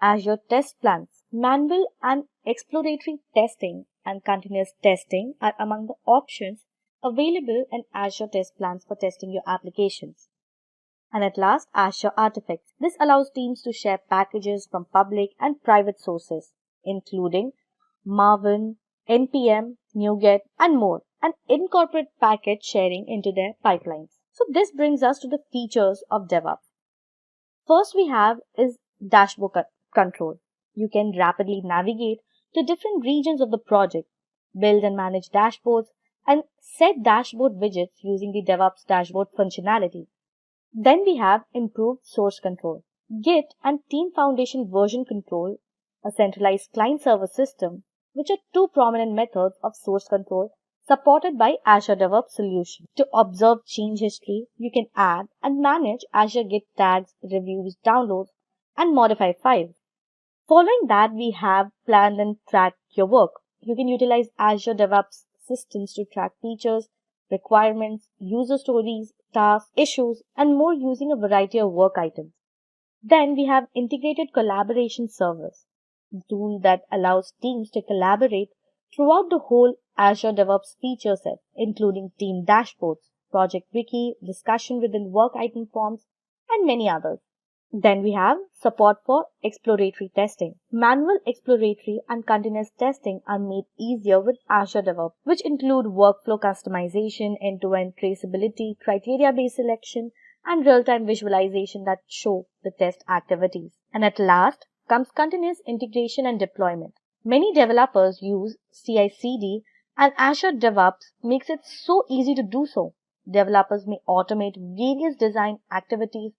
Azure Test Plans. Manual and exploratory testing and continuous testing are among the options available in Azure Test Plans for testing your applications. And at last, Azure Artifacts. This allows teams to share packages from public and private sources, including Maven, NPM, NuGet, and more, and incorporate package sharing into their pipelines. So this brings us to the features of DevOps. First we have is dashboard control. You can rapidly navigate to different regions of the project, build and manage dashboards, and set dashboard widgets using the DevOps dashboard functionality. Then we have improved source control. Git and Team Foundation version control, a centralized client-server system, which are two prominent methods of source control supported by Azure DevOps Solution. To observe change history, you can add and manage Azure Git tags, reviews, downloads, and modify files. Following that, we have plan and track your work. You can utilize Azure DevOps systems to track features, requirements, user stories, tasks, issues, and more using a variety of work items. Then we have integrated collaboration servers, a tool that allows teams to collaborate throughout the whole Azure DevOps feature set, including team dashboards, project wiki, discussion within work item forms, and many others. Then we have support for exploratory testing. Manual exploratory and continuous testing are made easier with Azure DevOps, which include workflow customization, end-to-end traceability, criteria-based selection, and real-time visualization that show the test activities. And at last comes continuous integration and deployment. Many developers use CI/CD, and Azure DevOps makes it so easy to do so. Developers may automate various design activities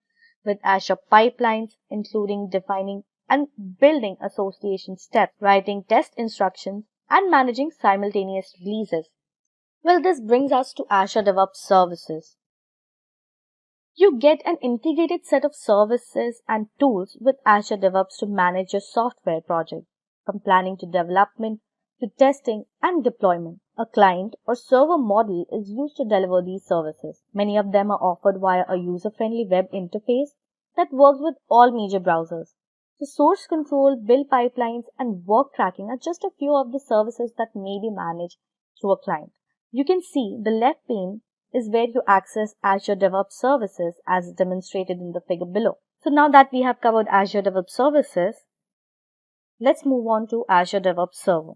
with Azure pipelines, including defining and building association steps, writing test instructions, and managing simultaneous releases. Well, this brings us to Azure DevOps Services. You get an integrated set of services and tools with Azure DevOps to manage your software project, from planning to development to testing and deployment. A client or server model is used to deliver these services. Many of them are offered via a user-friendly web interface that works with all major browsers. So source control, build pipelines, and work tracking are just a few of the services that may be managed through a client. You can see the left pane is where you access Azure DevOps Services as demonstrated in the figure below. So now that we have covered Azure DevOps Services, let's move on to Azure DevOps Server.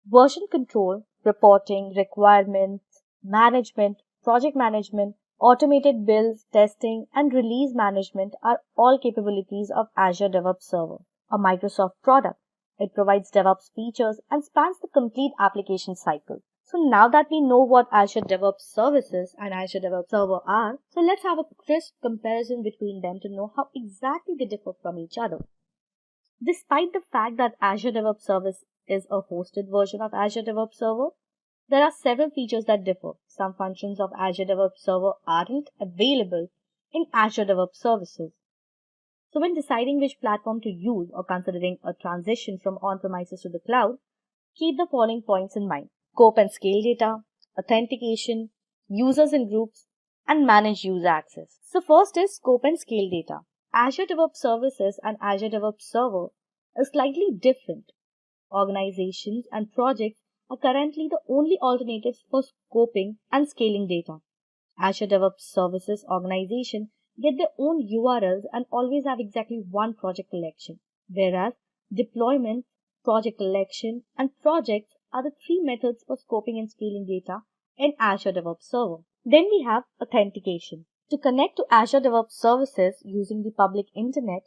Version control, reporting, requirements, management, project management, automated builds, testing, and release management are all capabilities of Azure DevOps Server, a Microsoft product. It provides DevOps features and spans the complete application cycle. So now that we know what Azure DevOps Services and Azure DevOps Server are, so let's have a crisp comparison between them to know how exactly they differ from each other. Despite the fact that Azure DevOps Service is a hosted version of Azure DevOps Server, there are several features that differ. Some functions of Azure DevOps Server aren't available in Azure DevOps Services. So when deciding which platform to use or considering a transition from on-premises to the cloud, keep the following points in mind: scope and scale data, authentication, users and groups, and manage user access. So first is scope and scale data. Azure DevOps Services and Azure DevOps Server are slightly different. Organizations and projects are currently the only alternatives for scoping and scaling data. Azure DevOps Services organization get their own URLs and always have exactly one project collection, whereas deployment, project collection, and projects are the three methods for scoping and scaling data in Azure DevOps Server. Then we have authentication. To connect to Azure DevOps Services using the public internet,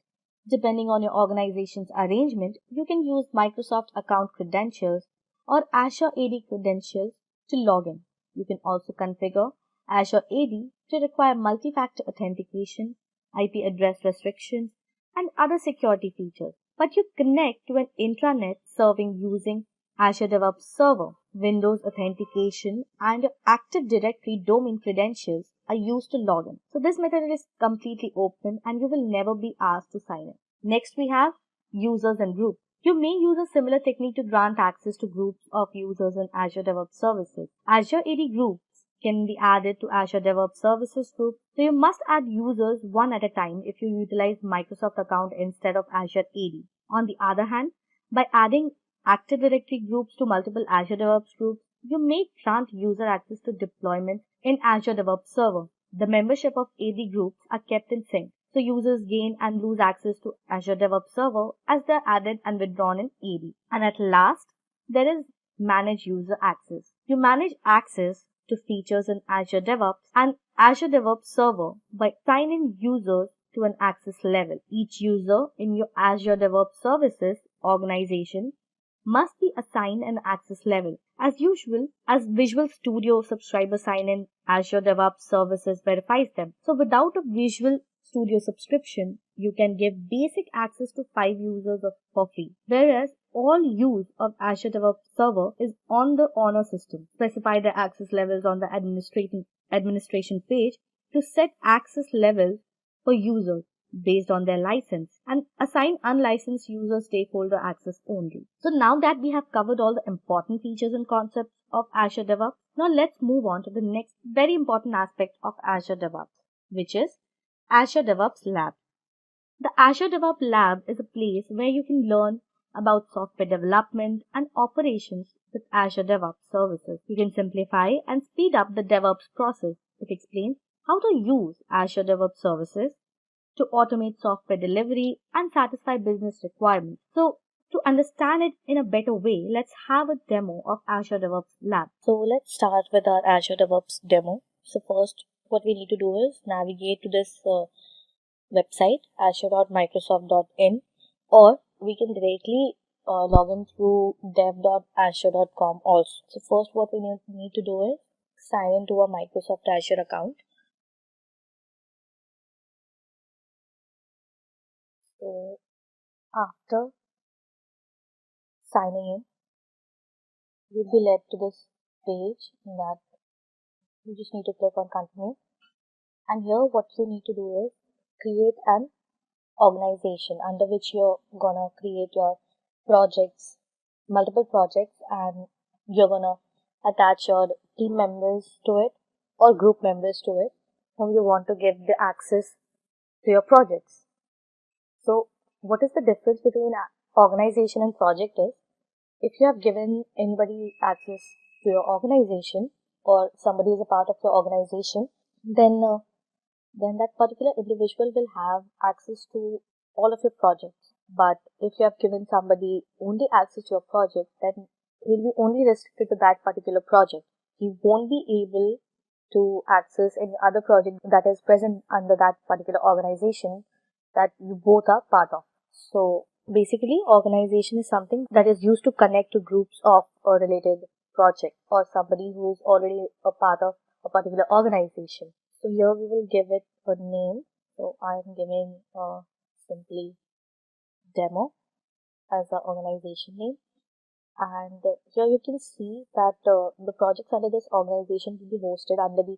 depending on your organization's arrangement, you can use Microsoft account credentials or Azure AD credentials to log in. You can also configure Azure AD to require multi-factor authentication, IP address restrictions, and other security features. But you connect to an intranet serving using Azure DevOps Server. Windows authentication and your Active Directory domain credentials are used to log in. So this method is completely open and you will never be asked to sign in. Next we have users and groups. You may use a similar technique to grant access to groups of users in Azure DevOps Services. Azure AD groups can be added to Azure DevOps Services group. So you must add users one at a time if you utilize Microsoft account instead of Azure AD. On the other hand, by adding Active Directory groups to multiple Azure DevOps groups, you may grant user access to deployments in Azure DevOps Server. The membership of AD groups are kept in sync, so users gain and lose access to Azure DevOps Server as they're added and withdrawn in AD. And at last, there is Manage User Access. You manage access to features in Azure DevOps and Azure DevOps Server by assigning users to an access level. Each user in your Azure DevOps Services organization must be assigned an access level. As usual, as Visual Studio subscribers sign in, Azure DevOps Services verifies them. So without a Visual Studio subscription, you can give basic access to 5 users for free. Whereas all use of Azure DevOps Server is on the honor system. Specify the access levels on the administration page to set access levels for users based on their license and assign unlicensed user stakeholder access only. So now that we have covered all the important features and concepts of Azure DevOps, now let's move on to the next very important aspect of Azure DevOps, which is Azure DevOps Lab. The Azure DevOps Lab is a place where you can learn about software development and operations with Azure DevOps services. You can simplify and speed up the DevOps process. It explains how to use Azure DevOps services to automate software delivery and satisfy business requirements. So to understand it in a better way, let's have a demo of Azure DevOps Lab. So let's start with our Azure DevOps demo. So first, what we need to do is navigate to this website, azure.microsoft.in, or we can directly log in through dev.azure.com also. So first, what we need to do is sign into a Microsoft Azure account. So after signing in, you'll be led to this page that you just need to click on continue, And here what you need to do is create an organization under which you're gonna create your projects, multiple projects, and you're gonna attach your team members to it or group members to it whom you want to give the access to your projects. So what is the difference between organization and project is, if you have given anybody access to your organization or somebody is a part of your organization, then that particular individual will have access to all of your projects. But if you have given somebody only access to your project, then he'll be only restricted to that particular project. He won't be able to access any other project that is present under that particular organization that you both are part of. So basically, organization is something that is used to connect to groups of a related project or somebody who is already a part of a particular organization. So here we will give it a name. So I am giving simply demo as the organization name. And here you can see that the projects under this organization will be hosted under the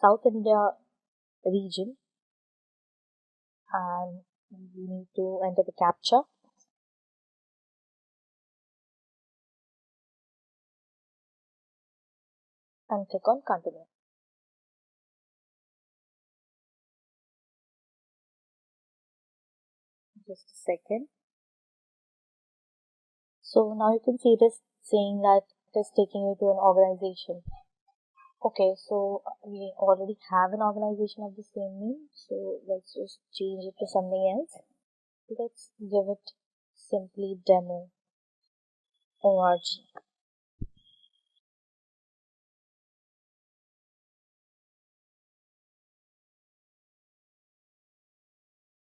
South India region. And we need to enter the captcha. And click on continue. Just a second. So now you can see it is saying that it is taking you to an organization. Okay, so we already have an organization of the same name. So let's just change it to something else. Let's give it simply demo org.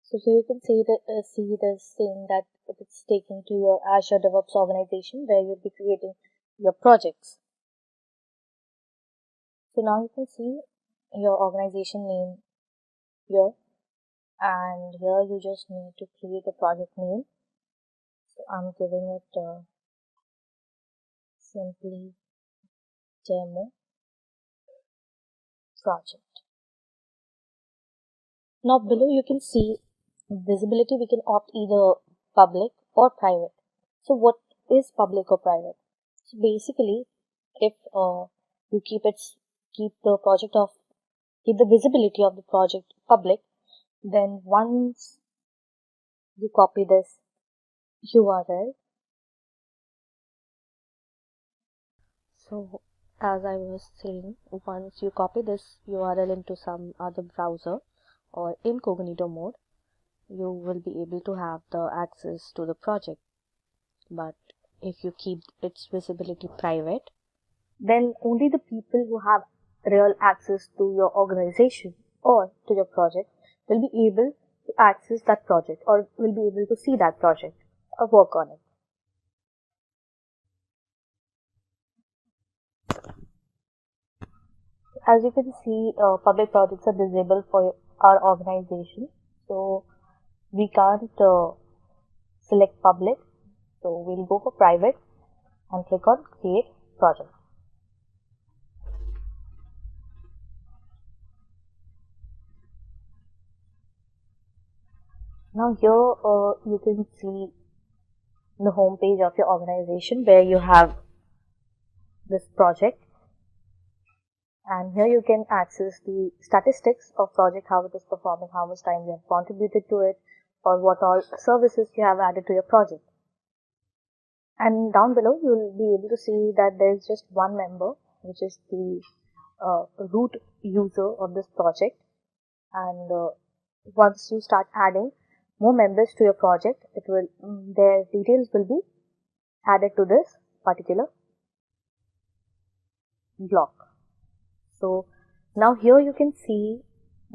So you can see it is saying that it's taking to your Azure DevOps organization where you'll be creating your projects. So now you can see your organization name here, and here you just need to create a project name. So I'm giving it simply demo project. Now below you can see visibility. We can opt either public or private. So what is public or private? So basically, if you keep the visibility of the project public, then once you copy this URL, so as I was saying, once you copy this URL into some other browser or incognito mode, you will be able to have the access to the project. But if you keep its visibility private, then only the people who have real access to your organization or to your project will be able to access that project or will be able to see that project or work on it. As you can see, public projects are disabled for our organization, so we can't select public. So we'll go for private and click on create project. Now here you can see the home page of your organization where you have this project, and here you can access the statistics of project, how it is performing, how much time you have contributed to it, or what all services you have added to your project. And down below you will be able to see that there is just one member, which is the root user of this project. And once you start adding more members to your project, their details will be added to this particular block. So now here you can see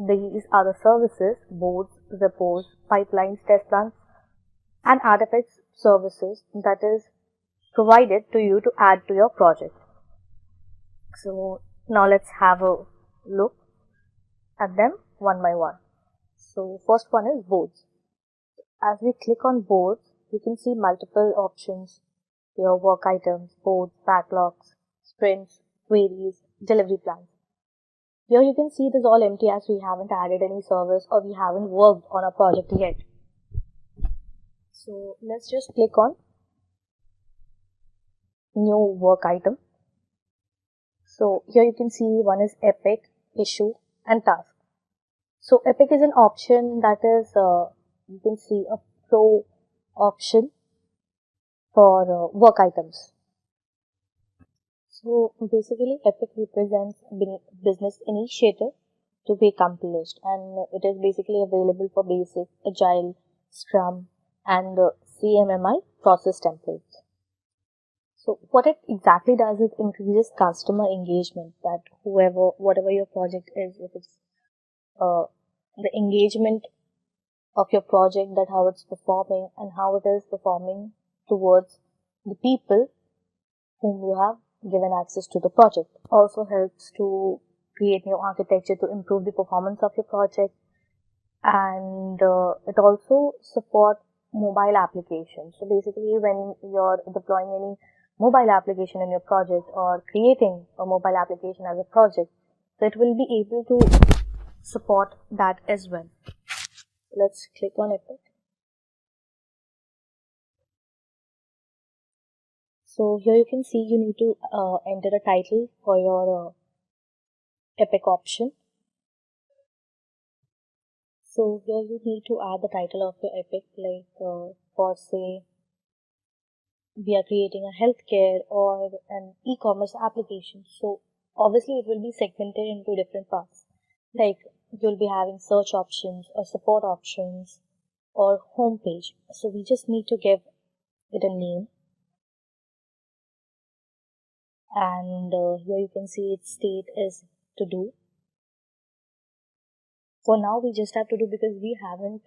these are the services, boards, repos, pipelines, test plans, and artifacts services that is provided to you to add to your project. So now let's have a look at them one by one. So first one is boards. As we click on boards, you can see multiple options, your work items, boards, backlogs, sprints, queries, delivery plans. Here you can see it is all empty as we haven't added any service or we haven't worked on a project yet. So let's just click on new work item. So here you can see one is epic, issue and task. So epic is an option that is, you can see a pro option for work items. So basically epic represents business initiative to be accomplished, and it is basically available for basic, agile, scrum and CMMI process templates. So what it exactly does is increases customer engagement, that whatever your project is, if it's the engagement of your project, that how it's performing and how it is performing towards the people whom you have given access to the project. Also helps to create new architecture to improve the performance of your project, and it also supports mobile applications. So basically when you're deploying any mobile application in your project or creating a mobile application as a project, so it will be able to support that as well. Let's click on Epic. So here you can see you need to enter a title for your Epic option. So here you need to add the title of your Epic, like for say we are creating a healthcare or an e-commerce application. So obviously it will be segmented into different parts. Like you'll be having search options or support options or home page. So we just need to give it a name. And here you can see its state is to do. For now we just have to do because we haven't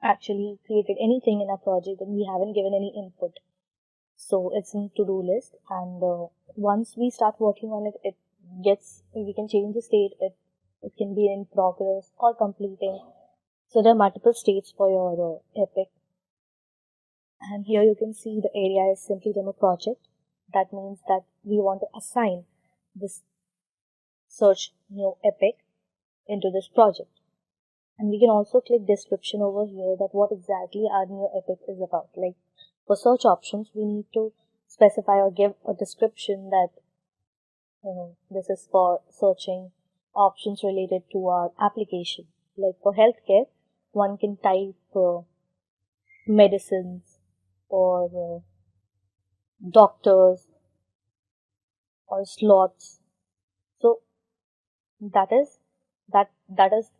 actually created anything in our project and we haven't given any input. So it's in to-do list, and once we start working on it, we can change the state. It can be in progress or completing. So there are multiple states for your Epic. And here you can see the area is simply demo project. That means that we want to assign this search new Epic into this project. And we can also click description over here, that what exactly our new Epic is about. Like for search options, we need to specify or give a description that this is for searching options related to our application. Like for healthcare, one can type medicines or doctors or slots. So that is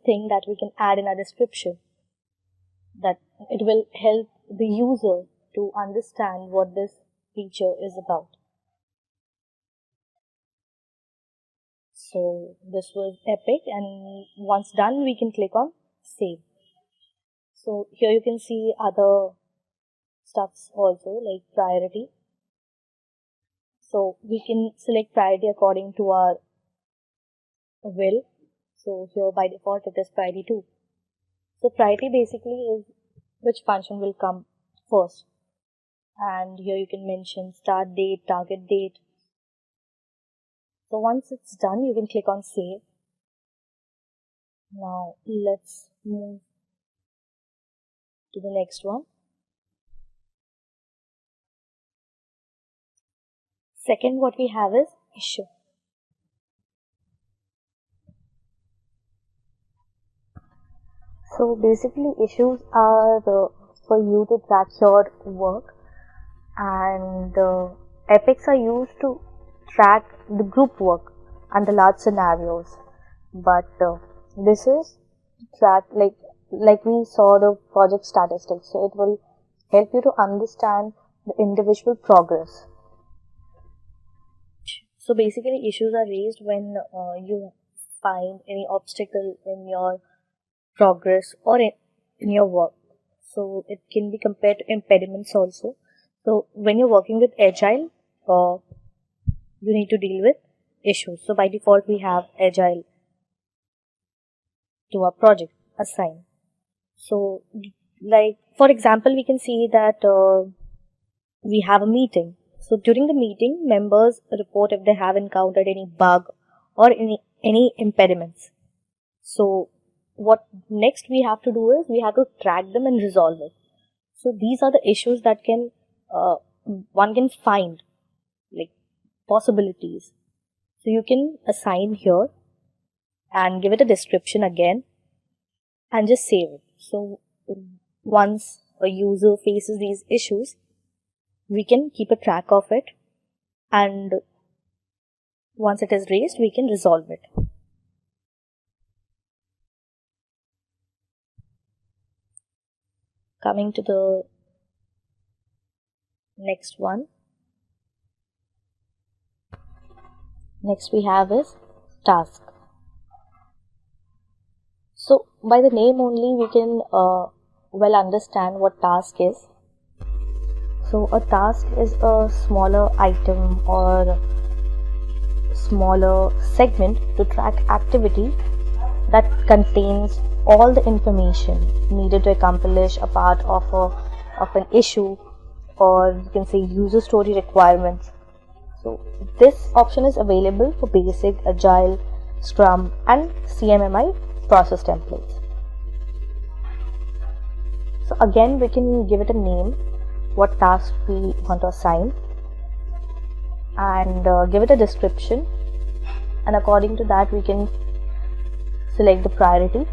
thing that we can add in our description, that it will help the user to understand what this feature is about. So this was Epic, and once done we can click on save. So here you can see other stuffs also, like priority. So we can select priority according to our will. So here by default it is priority 2. So priority basically is which function will come first. And here you can mention start date, target date. So once it's done, you can click on save. Now let's move to the next one. Second, what we have is issue. So basically issues are for you to track your work, and epics are used to track the group work and the large scenarios. But this is track like we saw the project statistics, so it will help you to understand the individual progress. So basically issues are raised when you find any obstacle in your progress or in your work. So it can be compared to impediments also. So when you're working with Agile, you need to deal with issues. So by default we have Agile to our project assigned. So like for example, we can see that we have a meeting. So during the meeting, members report if they have encountered any bug or any any impediments. So what next we have to do is we have to track them and resolve it. So these are the issues that can one can find, like possibilities. So you can assign here and give it a description again and just save it. So once a user faces these issues, we can keep a track of it, and once it is raised, we can resolve it. Coming to the next one. Next we have is task. So by the name only we can well understand what task is. So a task is a smaller item or smaller segment to track activity that contains all the information needed to accomplish a part of an issue, or you can say user story requirements. So this option is available for basic, agile, Scrum and CMMI process templates. So again we can give it a name, what task we want to assign, and give it a description, and according to that we can select the priority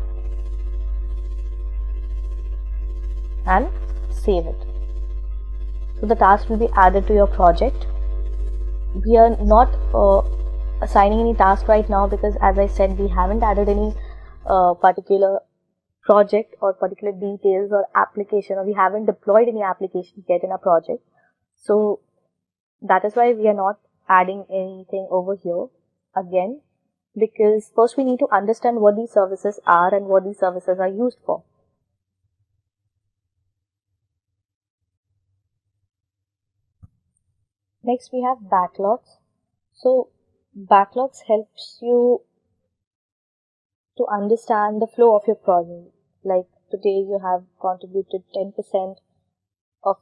and save it. So the task will be added to your project. We are not assigning any task right now because, as I said, we haven't added any particular project or particular details or application, or we haven't deployed any application yet in our project. So that is why we are not adding anything over here again, because first we need to understand what these services are and what these services are used for. Next we have backlogs. So backlogs helps you to understand the flow of your project. Like today you have contributed 10% of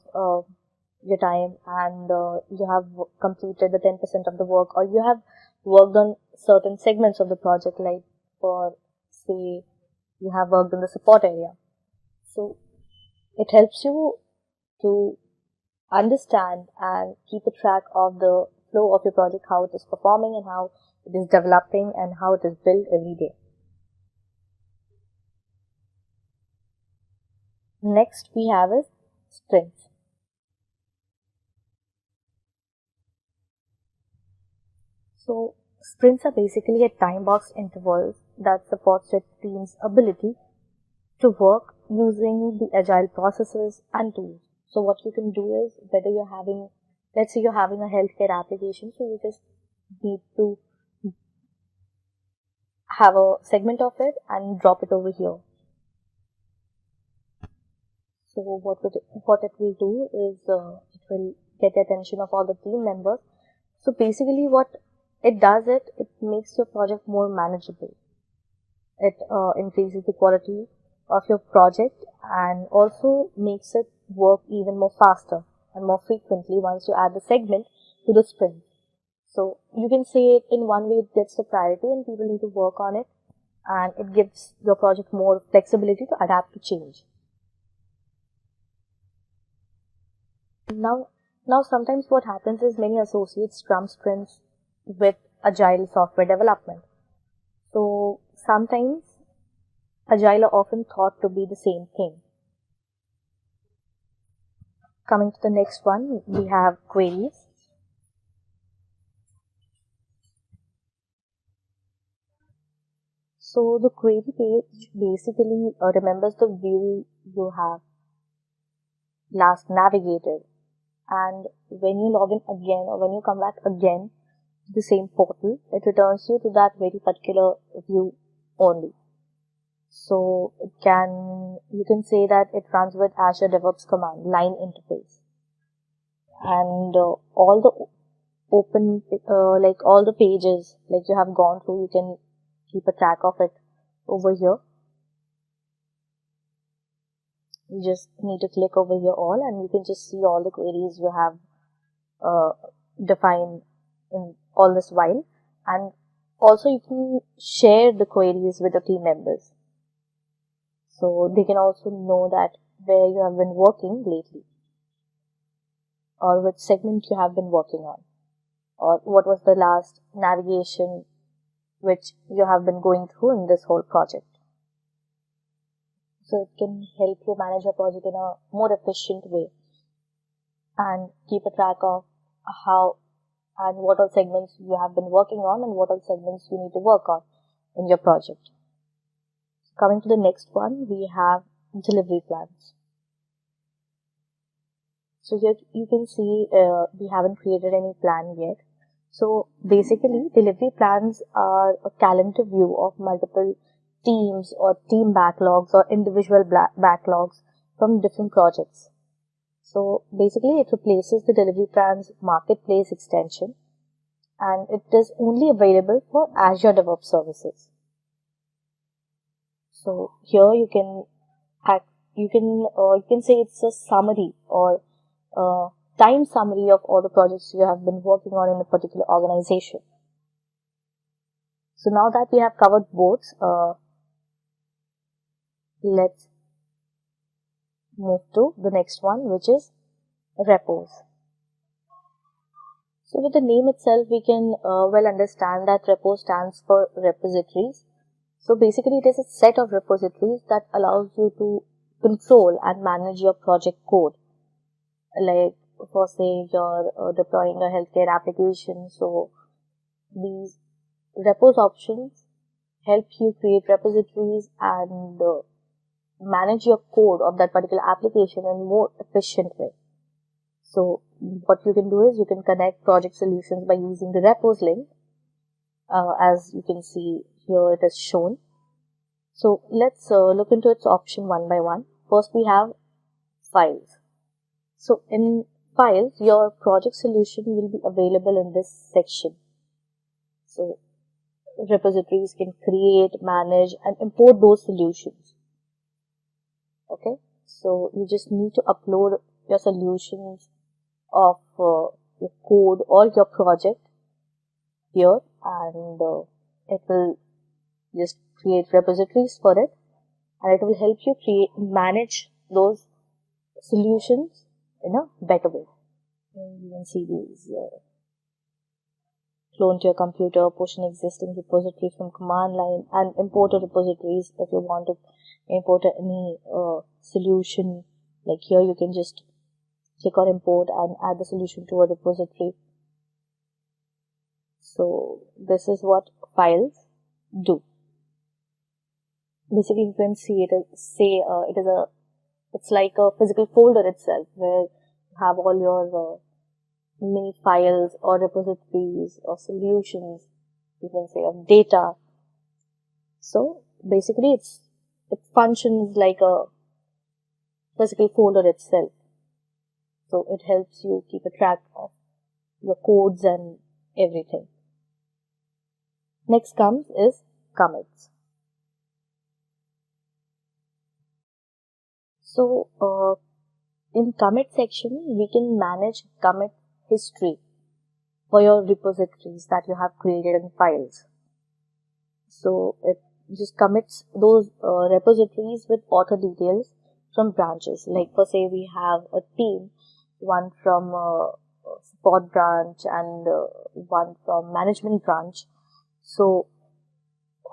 your time, and you have completed the 10% of the work, or you have worked on certain segments of the project, like for say you have worked on the support area. So it helps you to understand and keep a track of the flow of your project, how it is performing and how it is developing and how it is built every day. Next we have is sprints. So sprints are basically a time box intervals that supports your team's ability to work using the agile processes and tools. So what you can do is, whether you're having, let's say you're having a healthcare application, so you just need to have a segment of it and drop it over here. So what it will do is it will get the attention of all the team members. So basically what it does, it makes your project more manageable. It increases the quality of your project and also makes it work even more faster and more frequently once you add the segment to the sprint. So you can say it in one way, it gets the priority and people need to work on it, and it gives your project more flexibility to adapt to change. Now sometimes what happens is many associate Scrum sprints with agile software development. So sometimes agile are often thought to be the same thing. Coming to the next one, we have queries. So the query page basically remembers the view you have last navigated, and when you log in again or when you come back again to the same portal, it returns you to that very particular view only. So you can say that it runs with Azure DevOps command line interface, and all the open like all the pages like you have gone through, you can keep a track of it over here. You just need to click over here all, and you can just see all the queries you have defined in all this while. And Also, you can share the queries with the team members. So they can also know that where you have been working lately, or which segment you have been working on, or what was the last navigation which you have been going through in this whole project. So it can help you manage your project in a more efficient way and keep a track of how and what all segments you have been working on and what all segments you need to work on in your project. Coming to the next one, we have delivery plans. So here you can see we haven't created any plan yet. So basically, delivery plans are a calendar view of multiple teams or team backlogs or individual backlogs from different projects. So basically, it replaces the delivery plans marketplace extension, and it is only available for Azure DevOps services. So here you can say it's a summary or time summary of all the projects you have been working on in a particular organization. So now that we have covered both, let's move to the next one, which is repos. So with the name itself, we can well understand that repo stands for repositories. So basically, it is a set of repositories that allows you to control and manage your project code. Like, for say, you're deploying a healthcare application. So these repos options help you create repositories and manage your code of that particular application in a more efficient way. So what you can do is you can connect project solutions by using the repos link. As you can see here, it is shown. So let's look into its option one by one. First, we have files. So in files, your project solution will be available in this section. So repositories can create, manage, and import those solutions. Okay, so you just need to upload your solutions of your code or your project here, and it will just create repositories for it, and it will help you manage those solutions in a better way. And you can see these clone to your computer, push an existing repository from command line, and import a repositories if you want to import any solution. Like here, you can just click on import and add the solution to a repository. So this is what files do. Basically, you can see it's like a physical folder itself where you have all your mini files or repositories or solutions, you can say, of data. So basically, it functions like a physical folder itself. So it helps you keep a track of your codes and everything. Next comes is commits. So in commit section, we can manage commit history for your repositories that you have created in files. So it just commits those repositories with author details from branches. Like, for say, we have a team, one from support branch and one from management branch. So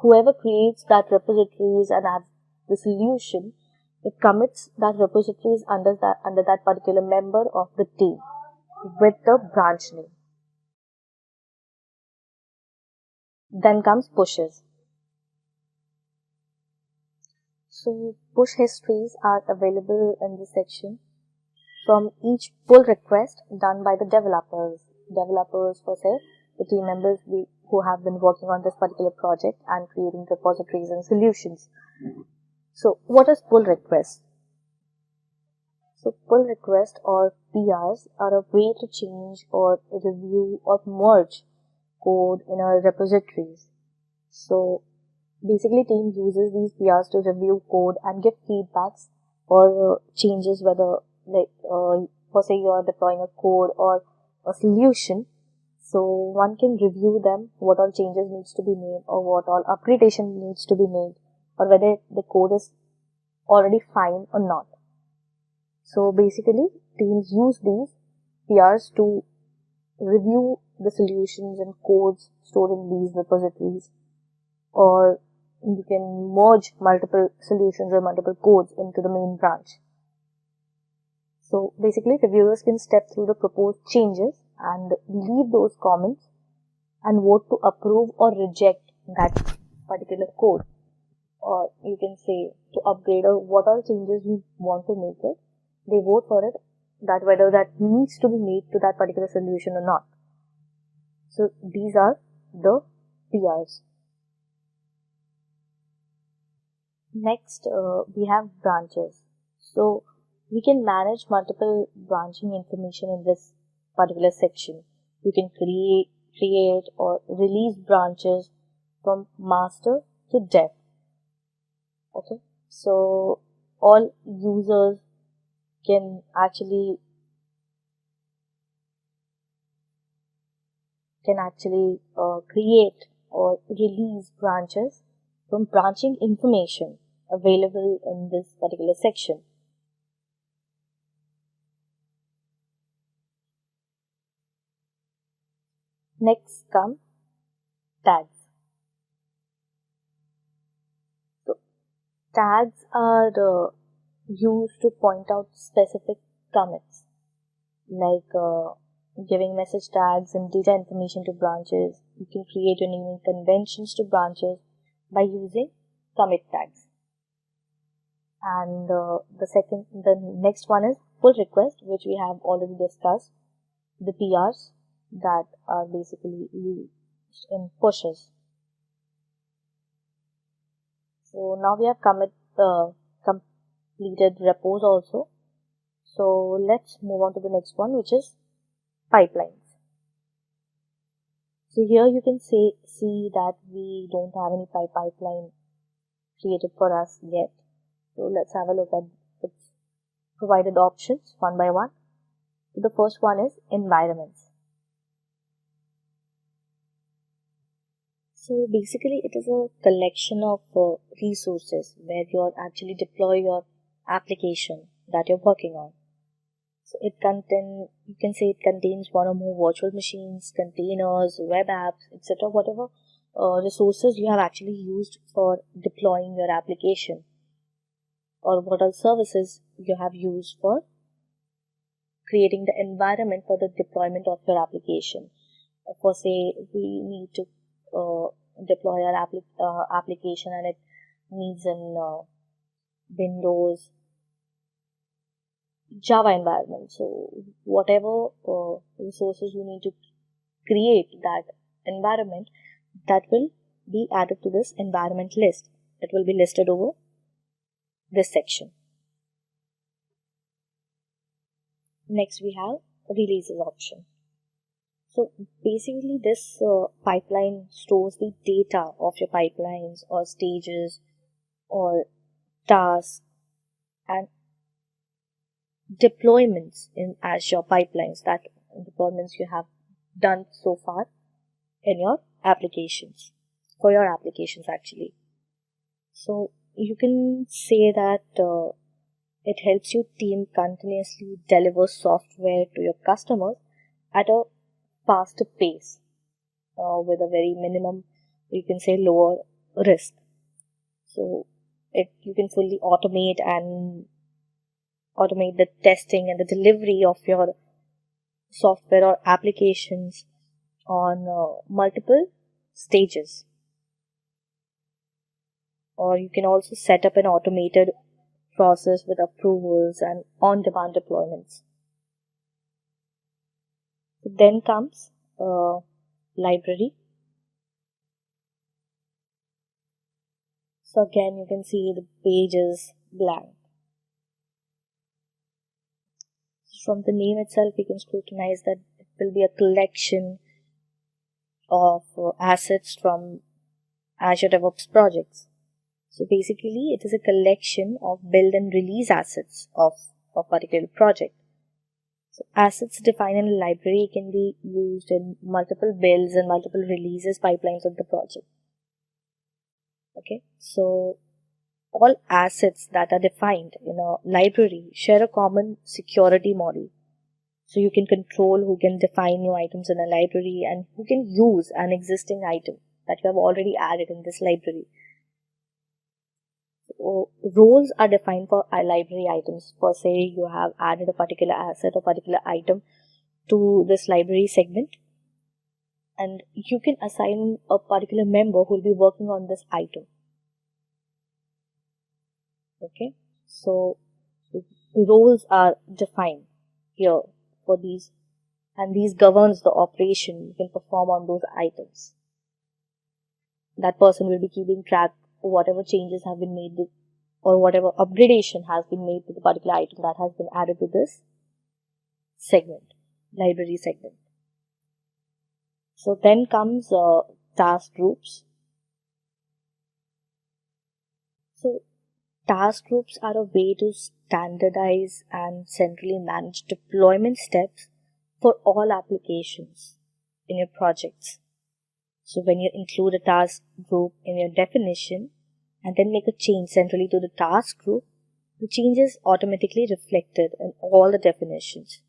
whoever creates that repositories and adds the solution, it commits that repositories under that particular member of the team with the branch name. Then comes pushes. So push histories are available in this section from each pull request done by the developers. Developers, for say, the team members who have been working on this particular project and creating repositories and solutions. So what is pull request? So pull request or PRs are a way to change or review or merge code in our repositories. So basically, team uses these PRs to review code and give feedbacks or changes, whether, like, for say, you are deploying a code or a solution So one can review them, what all changes needs to be made or what all upgradation needs to be made, or whether the code is already fine or not. So basically teams use these PRs to review the solutions and codes stored in these repositories, or you can merge multiple solutions or multiple codes into the main branch. So basically reviewers can step through the proposed changes and leave those comments and vote to approve or reject that particular code, or you can say to upgrade or what all changes you want to make it. They vote for it, that whether that needs to be made to that particular solution or not. So these are the PRs. Next, we have branches. So we can manage multiple branching information in this particular section. You can create or release branches from master to dev. Okay, so all users can actually create or release branches from branching information available in this particular section. Next come tags. So tags are used to point out specific commits, like giving message tags and data information to branches. You can create your naming conventions to branches by using commit tags. And the next one is pull request, which we have already discussed. The PRs that are basically used in pushes. So now we have completed repos also. So let's move on to the next one, which is pipelines. So here you can see that we don't have any pipeline created for us yet. So let's have a look at the provided options one by one. So the first one is environments. So basically it is a collection of resources where you actually deploy your application that you're working on. So you can say it contains one or more virtual machines, containers, web apps, etc. Whatever resources you have actually used for deploying your application, or what all services you have used for creating the environment for the deployment of your application. For say we need to deploy our application and it needs an Windows Java environment. So whatever resources you need to create that environment, that will be added to this environment list. It will be listed over this section. Next we have releases option. So basically this pipeline stores the data of your pipelines or stages or tasks and deployments in Azure pipelines, that deployments you have done so far in your applications, for your applications actually. So you can say that it helps your team continuously deliver software to your customers at a faster pace with a very minimum, you can say lower risk. So you can fully automate the testing and the delivery of your software or applications on multiple stages. Or you can also set up an automated process with approvals and on-demand deployments. Then comes library. So again you can see the page is blank. From the name itself you can scrutinize that it will be a collection of assets from Azure DevOps projects. So basically it is a collection of build and release assets of a particular project. So assets defined in a library can be used in multiple builds and multiple releases pipelines of the project. Okay, so all assets that are defined in a library share a common security model. So you can control who can define new items in a library and who can use an existing item that you have already added in this library. So roles are defined for library items. For say you have added a particular asset or particular item to this library segment, and you can assign a particular member who will be working on this item. Okay, so roles are defined here for these, and these governs the operation you can perform on those items. That person will be keeping track of whatever changes have been made or whatever upgradation has been made to the particular item that has been added to this segment, library segment. So then comes task groups. So task groups are a way to standardize and centrally manage deployment steps for all applications in your projects. So when you include a task group in your definition and then make a change centrally to the task group, the change is automatically reflected in all the definitions.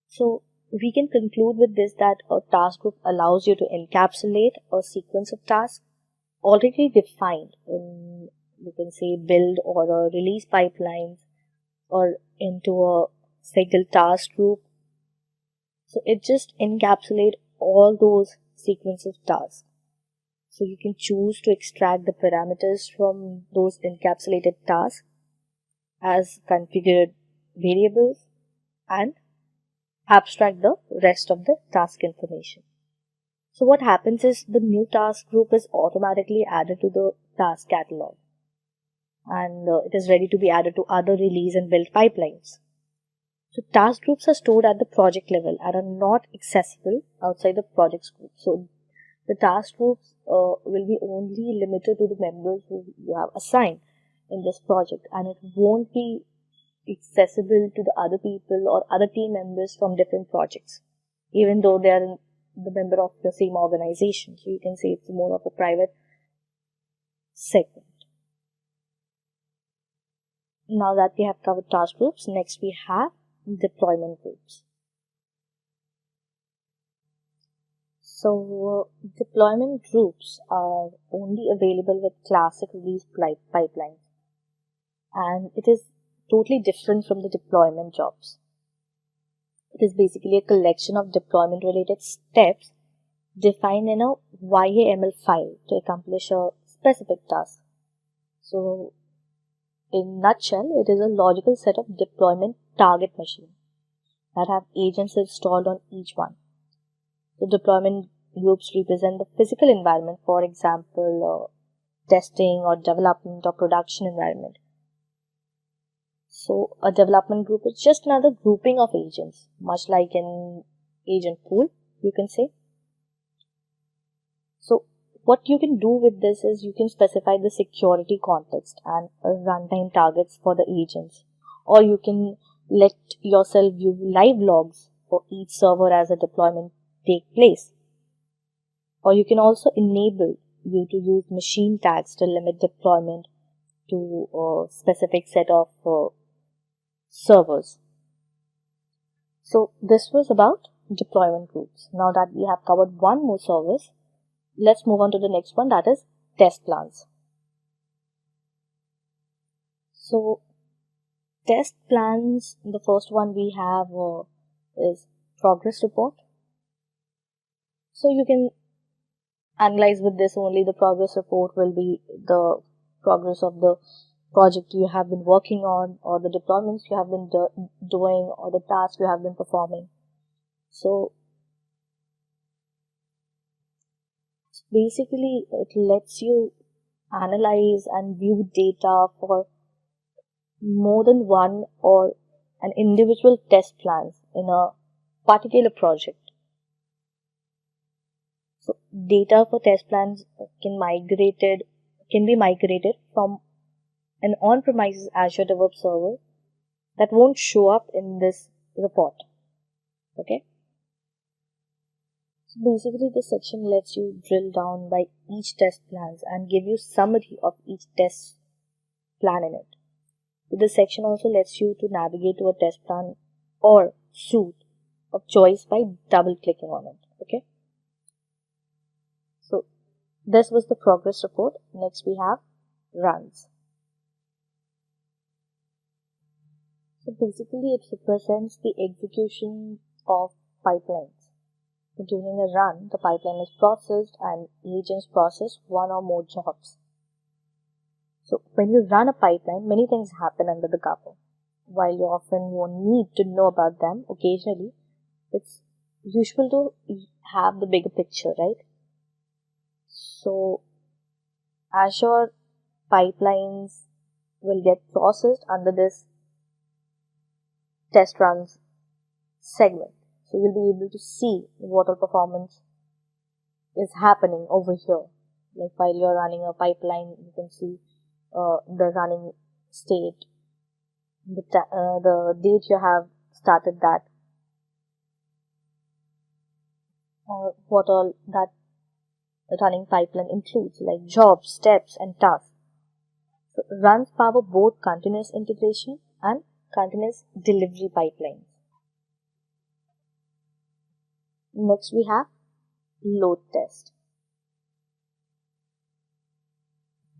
So we can conclude with this that a task group allows you to encapsulate a sequence of tasks already defined in, you can say, build or a release pipelines or into a single task group. So it just encapsulates all those sequence of tasks. So you can choose to extract the parameters from those encapsulated tasks as configured variables and abstract the rest of the task information. So what happens is the new task group is automatically added to the task catalog, and it is ready to be added to other release and build pipelines. So task groups are stored at the project level and are not accessible outside the project scope. So the task groups will be only limited to the members who you have assigned in this project, and it won't be accessible to the other people or other team members from different projects, even though they are the member of the same organization. So you can say it's more of a private segment. Now that we have covered task groups, next we have deployment groups. So deployment groups are only available with classic release pipelines, and it is totally different from the deployment jobs. It is basically a collection of deployment related steps defined in a YAML file to accomplish a specific task. So in nutshell, it is a logical set of deployment target machines that have agents installed on each one. The deployment groups represent the physical environment, for example, testing or development or production environment. So a development group is just another grouping of agents, much like an agent pool, you can say. So what you can do with this is you can specify the security context and runtime targets for the agents, or you can let yourself view live logs for each server as a deployment take place. Or you can also enable you to use machine tags to limit deployment to a specific set of servers. So this was about deployment groups. Now that we have covered one more service, let's move on to the next one, that is test plans. So test plans, the first one we have is progress report. So you can analyze with this only. The progress report will be the progress of the project you have been working on, or the deployments you have been doing, or the tasks you have been performing. So basically it lets you analyze and view data for more than one or an individual test plans in a particular project. So data for test plans can be migrated from an on-premises Azure DevOps server that won't show up in this report. Okay. So basically this section lets you drill down by each test plans and give you summary of each test plan in it. So this section also lets you to navigate to a test plan or suite of choice by double clicking on it. Okay. So this was the progress report. Next we have runs. So basically it represents the execution of pipelines. During a run, the pipeline is processed and agents process one or more jobs. So when you run a pipeline, many things happen under the cover. While you often won't need to know about them, occasionally it's useful to have the bigger picture, right? So Azure pipelines will get processed under this test runs segment. So you'll be able to see what all performance is happening over here. Like while you're running a pipeline, you can see the running state, the date you have started that, or what all that running pipeline includes, like jobs, steps, and tasks. So runs power both continuous integration and continuous delivery pipelines. Next we have load test.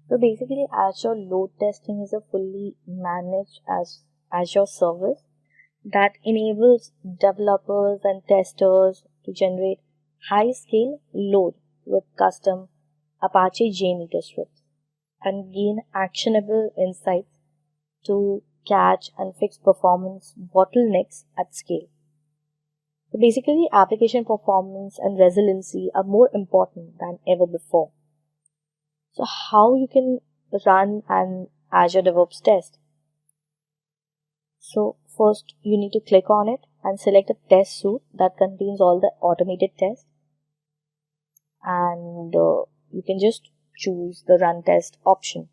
So basically Azure load testing is a fully managed Azure service that enables developers and testers to generate high-scale load with custom Apache JMeter scripts and gain actionable insights to catch and fix performance bottlenecks at scale. So basically, application performance and resiliency are more important than ever before. So how you can run an Azure DevOps test? So first you need to click on it and select a test suite that contains all the automated tests, and you can just choose the run test option.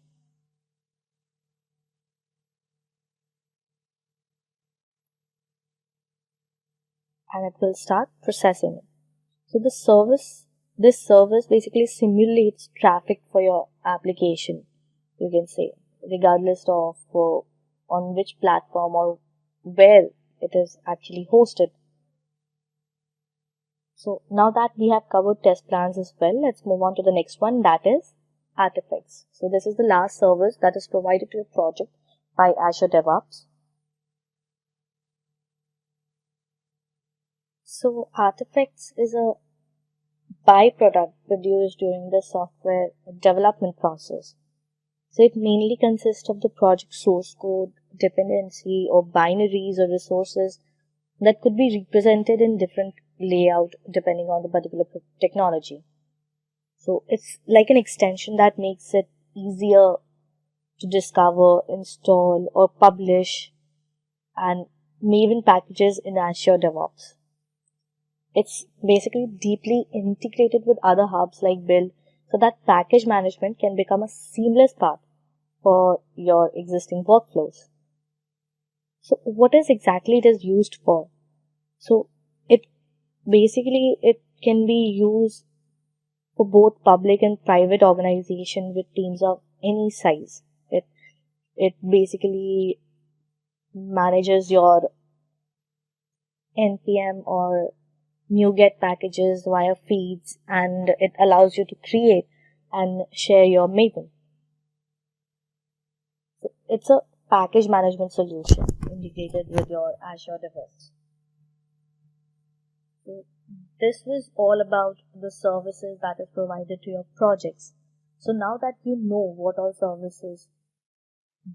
And it will start processing it. So this service basically simulates traffic for your application, you can say, regardless of on which platform or where it is actually hosted. So now that we have covered test plans as well, let's move on to the next one, that is artifacts. So this is the last service that is provided to your project by Azure DevOps. So artifacts is a byproduct produced during the software development process. So it mainly consists of the project source code, dependency, or binaries or resources that could be represented in different layout depending on the particular technology. So it's like an extension that makes it easier to discover, install, or publish and Maven packages in Azure DevOps. It's basically deeply integrated with other hubs like Build, so that package management can become a seamless part for your existing workflows. So what is exactly it is used for? So it can be used for both public and private organization with teams of any size. It basically manages your NPM or NuGet packages via feeds, and it allows you to create and share your Maven. So it's a package management solution integrated with your Azure DevOps. So this was all about the services that is provided to your projects. So now that you know what all services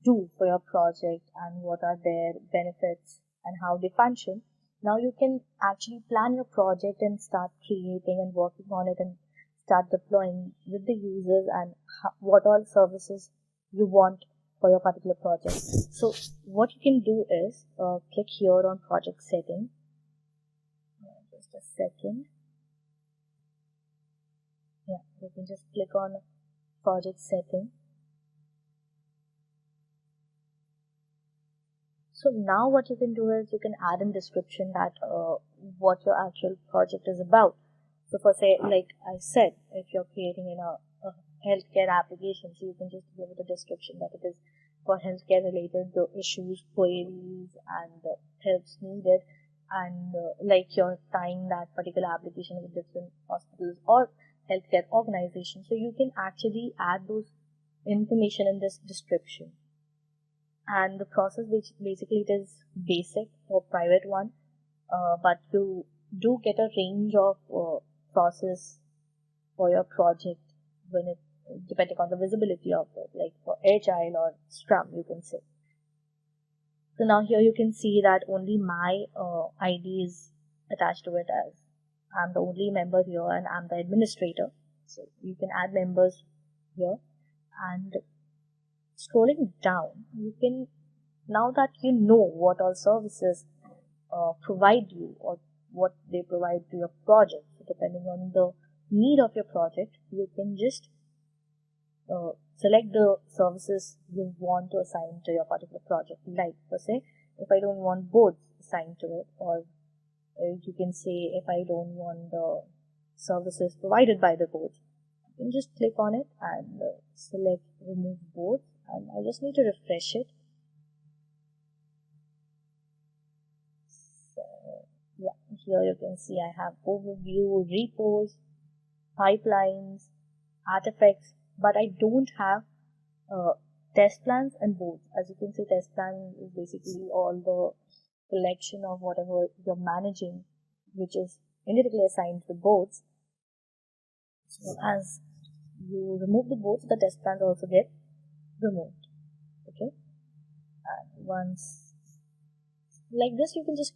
do for your project and what are their benefits and how they function, now you can actually plan your project and start creating and working on it and start deploying with the users and what all services you want for your particular project. So what you can do is click here on project setting. Just a second. Yeah, you can just click on project setting. So now what you can do is you can add in description that what your actual project is about. So for say, like I said, if you're creating a healthcare application, so you can just give it a description that it is for healthcare related the issues, queries, and helps needed, and like you're tying that particular application with different hospitals or healthcare organizations. So you can actually add those information in this description. And the process, which basically it is basic or private one, but you do get a range of process for your project when it depending on the visibility of it, like for Agile or Scrum, you can say. So now here you can see that only my ID is attached to it, as I'm the only member here and I'm the administrator. So you can add members here, and scrolling down, you can, now that you know what all services provide you or what they provide to your project, so depending on the need of your project, you can just select the services you want to assign to your particular project. Like, for say, if I don't want boards assigned to it, or you can say if I don't want the services provided by the boards, you can just click on it and select remove boards, and I just need to refresh it. So yeah, here you can see I have overview, repos, pipelines, artifacts, but I don't have test plans and boards. As you can see, test plan is basically all the collection of whatever you're managing, which is indirectly assigned to boards. So as you remove the boards, the test plans also get removed. Okay, and once like this, you can just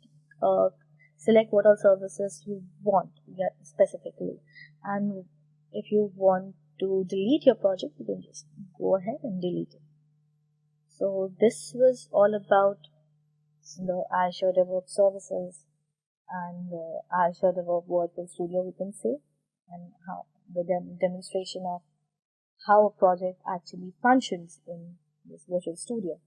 select what all services you want specifically, and if you want to delete your project, you can just go ahead and delete it. So this was all about the Azure DevOps services and Azure DevOps Virtual Studio, we can say, and how the demonstration of how a project actually functions in this Virtual Studio.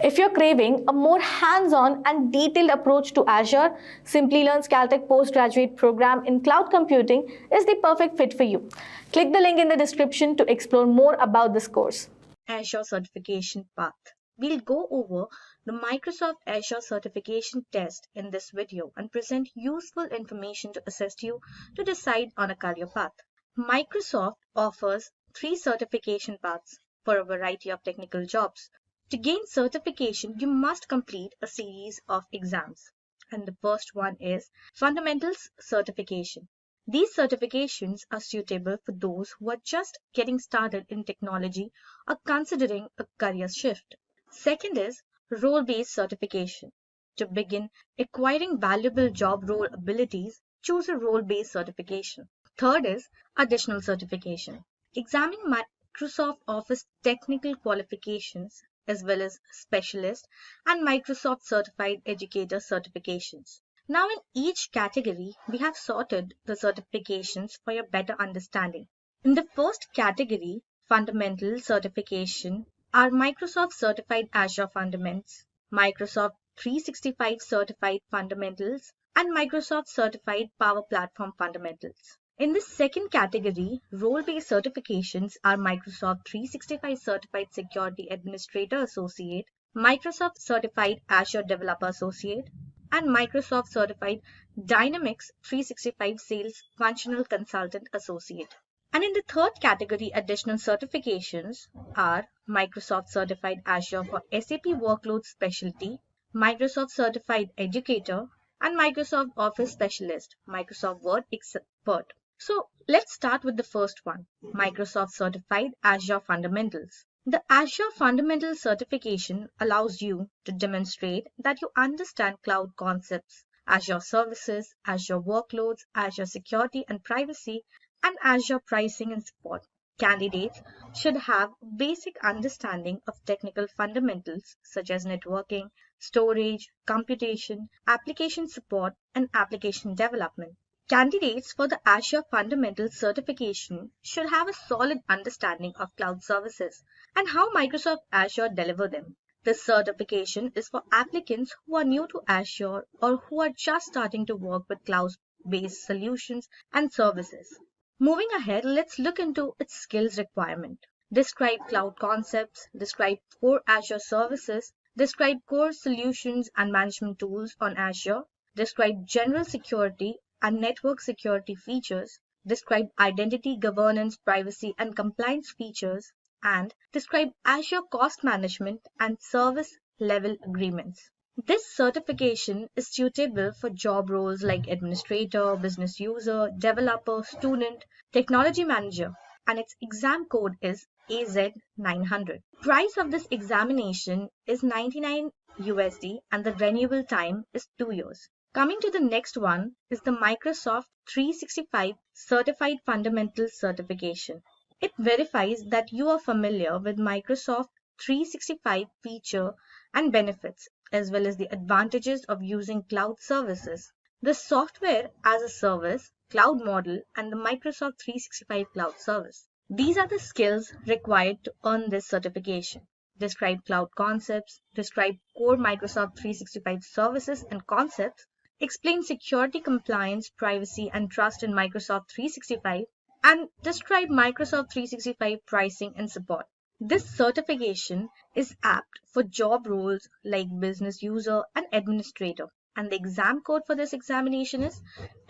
If you're craving a more hands-on and detailed approach to Azure, Simplilearn's Caltech postgraduate program in cloud computing is the perfect fit for you. Click the link in the description to explore more about this course. Azure certification path. We'll go over the Microsoft Azure certification test in this video and present useful information to assist you to decide on a career path. Microsoft offers 3 certification paths for a variety of technical jobs. To gain certification, you must complete a series of exams, and the first one is Fundamentals Certification. These certifications are suitable for those who are just getting started in technology or considering a career shift. Second is Role-Based Certification. To begin acquiring valuable job role abilities, choose a role-based certification. Third is Additional Certification. Examine Microsoft Office technical qualifications as well as Specialist and Microsoft Certified Educator certifications. Now in each category, we have sorted the certifications for your better understanding. In the first category, Fundamental Certification, are Microsoft Certified Azure Fundamentals, Microsoft 365 Certified Fundamentals, and Microsoft Certified Power Platform Fundamentals. In the second category, role-based certifications are Microsoft 365 Certified Security Administrator Associate, Microsoft Certified Azure Developer Associate, and Microsoft Certified Dynamics 365 Sales Functional Consultant Associate. And in the third category, additional certifications are Microsoft Certified Azure for SAP Workload Specialty, Microsoft Certified Educator, and Microsoft Office Specialist, Microsoft Word Expert. So let's start with the first one, Microsoft Certified Azure Fundamentals. The Azure Fundamentals certification allows you to demonstrate that you understand cloud concepts, Azure services, Azure workloads, Azure security and privacy, and Azure pricing and support. Candidates should have basic understanding of technical fundamentals such as networking, storage, computation, application support, and application development. Candidates for the Azure Fundamentals certification should have a solid understanding of cloud services and how Microsoft Azure deliver them. This certification is for applicants who are new to Azure or who are just starting to work with cloud-based solutions and services. Moving ahead, let's look into its skills requirement. Describe cloud concepts, describe core Azure services, describe core solutions and management tools on Azure, describe general security and network security features, describe identity governance, privacy and compliance features, and describe Azure cost management and service level agreements. This certification is suitable for job roles like administrator, business user, developer, student, technology manager, and its exam code is AZ-900. Price of this examination is 99 USD and the renewal time is 2 years. Coming to the next one is the Microsoft 365 Certified Fundamental Certification. It verifies that you are familiar with Microsoft 365 feature and benefits, as well as the advantages of using cloud services, the software as a service, cloud model, and the Microsoft 365 cloud service. These are the skills required to earn this certification. Describe cloud concepts, describe core Microsoft 365 services and concepts, explain security, compliance, privacy, and trust in Microsoft 365, and describe Microsoft 365 pricing and support. This certification is apt for job roles like business user and administrator, and the exam code for this examination is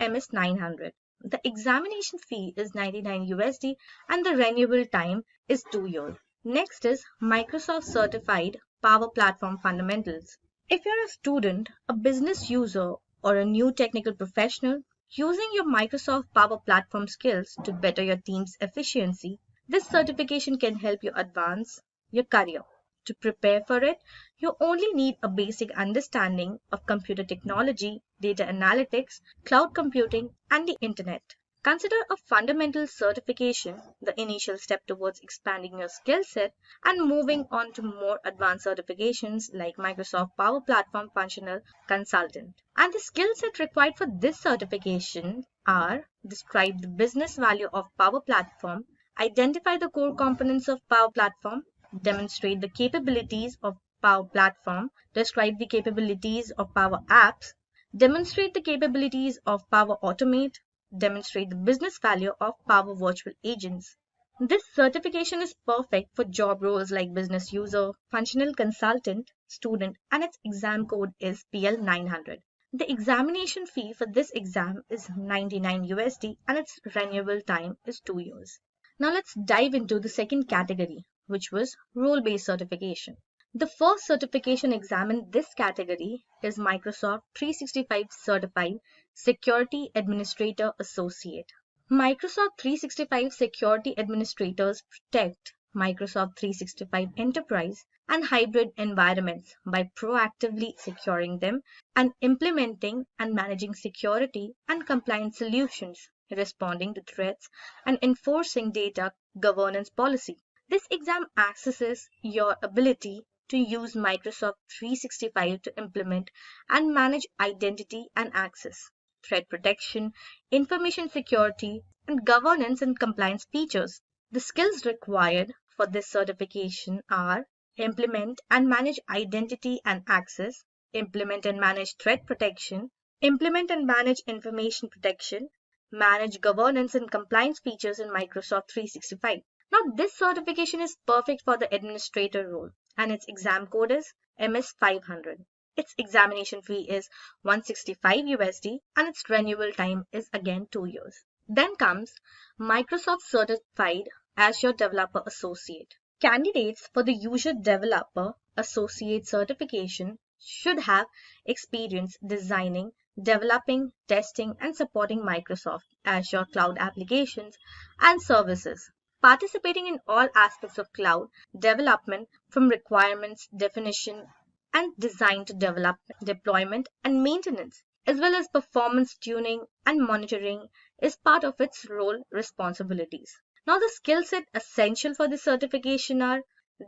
MS900. The examination fee is 99 USD and the renewal time is 2 years. Next is Microsoft Certified Power Platform Fundamentals. If you're a student, a business user, or a new technical professional using your Microsoft Power Platform skills to better your team's efficiency, this certification can help you advance your career. To prepare for it, you only need a basic understanding of computer technology, data analytics, cloud computing, and the internet. Consider a fundamental certification the initial step towards expanding your skill set and moving on to more advanced certifications like Microsoft Power Platform Functional Consultant. And the skill set required for this certification are: describe the business value of Power Platform, identify the core components of Power Platform, demonstrate the capabilities of Power Platform, describe the capabilities of Power Apps, demonstrate the capabilities of Power Automate, demonstrate the business value of Power Virtual Agents. This certification is perfect for job roles like business user, functional consultant, student, and its exam code is PL900. The examination fee for this exam is 99 USD and its renewal time is 2 years. Now let's dive into the second category, which was role-based certification. The first certification exam in this category is Microsoft 365 Certified Security Administrator Associate. Microsoft 365 Security Administrators protect Microsoft 365 enterprise and hybrid environments by proactively securing them and implementing and managing security and compliance solutions, responding to threats, and enforcing data governance policy. This exam assesses your ability to use Microsoft 365 to implement and manage identity and access, threat protection, information security, and governance and compliance features. The skills required for this certification are: implement and manage identity and access, implement and manage threat protection, implement and manage information protection, manage governance and compliance features in Microsoft 365. Now, this certification is perfect for the administrator role, and its exam code is MS500. Its examination fee is 165 USD and its renewal time is again 2 years. Then comes Microsoft Certified Azure Developer Associate. Candidates for the Azure Developer Associate certification should have experience designing, developing, testing, and supporting Microsoft Azure cloud applications and services, participating in all aspects of cloud development from requirements, definition, and design to deployment and maintenance, as well as performance tuning and monitoring is part of its role responsibilities. Now, the skill set essential for this certification are: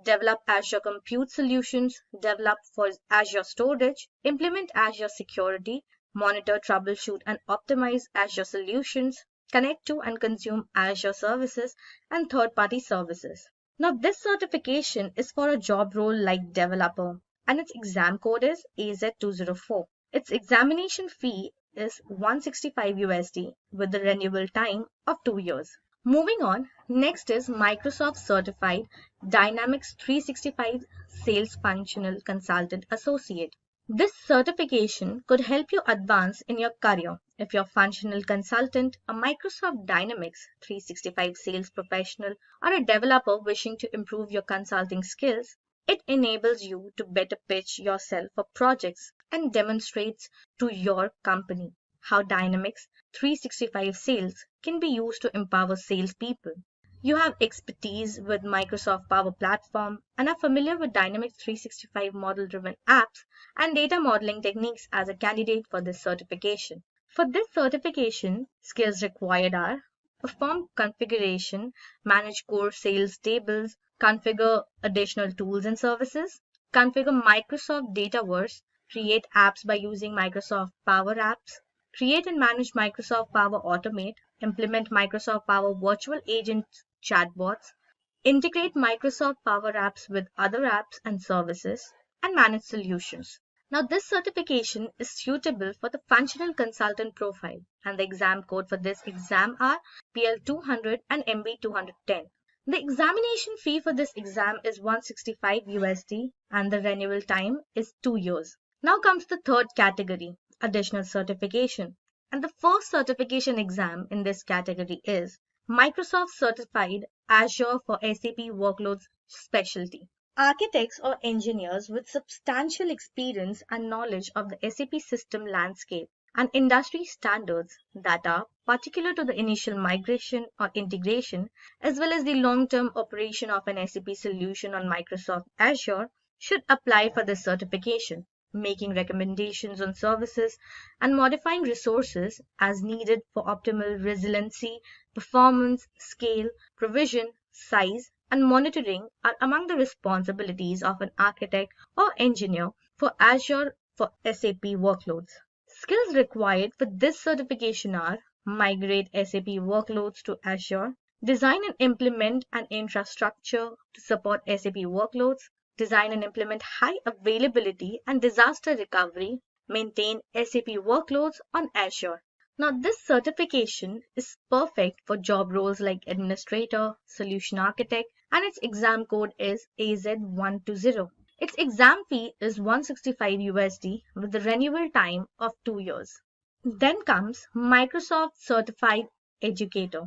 develop Azure Compute Solutions, develop for Azure Storage, implement Azure Security, monitor, troubleshoot, and optimize Azure Solutions, connect to and consume Azure services and third-party services. Now, this certification is for a job role like developer, and its exam code is AZ-204. Its examination fee is $165 with the renewal time of 2 years. Moving on, next is Microsoft Certified Dynamics 365 Sales Functional Consultant Associate. This certification could help you advance in your career. If you're a functional consultant, a Microsoft Dynamics 365 sales professional, or a developer wishing to improve your consulting skills, it enables you to better pitch yourself for projects and demonstrates to your company how Dynamics 365 sales can be used to empower salespeople. You have expertise with Microsoft Power Platform and are familiar with Dynamics 365 model-driven apps and data modeling techniques as a candidate for this certification. For this certification, skills required are perform configuration, manage core sales tables, configure additional tools and services, configure Microsoft Dataverse, create apps by using Microsoft Power Apps, create and manage Microsoft Power Automate, implement Microsoft Power Virtual Agent chatbots, integrate Microsoft Power Apps with other apps and services, and manage solutions. Now, this certification is suitable for the functional consultant profile, and the exam code for this exam are PL200 and MB210. The examination fee for this exam is $165 and the renewal time is 2 years. Now comes the third category, additional certification. And the first certification exam in this category is Microsoft Certified Azure for SAP Workloads Specialty. Architects or engineers with substantial experience and knowledge of the SAP system landscape and industry standards that are particular to the initial migration or integration as well as the long-term operation of an SAP solution on Microsoft Azure should apply for this certification, making recommendations on services and modifying resources as needed for optimal resiliency, performance, scale, provision, size, and monitoring are among the responsibilities of an architect or engineer for Azure for SAP workloads. Skills required for this certification are migrate SAP workloads to Azure, design and implement an infrastructure to support SAP workloads, design and implement high availability and disaster recovery, maintain SAP workloads on Azure. Now, this certification is perfect for job roles like administrator, solution architect, and its exam code is AZ-120. Its exam fee is $165 with the renewal time of 2 years. Then comes Microsoft Certified Educator.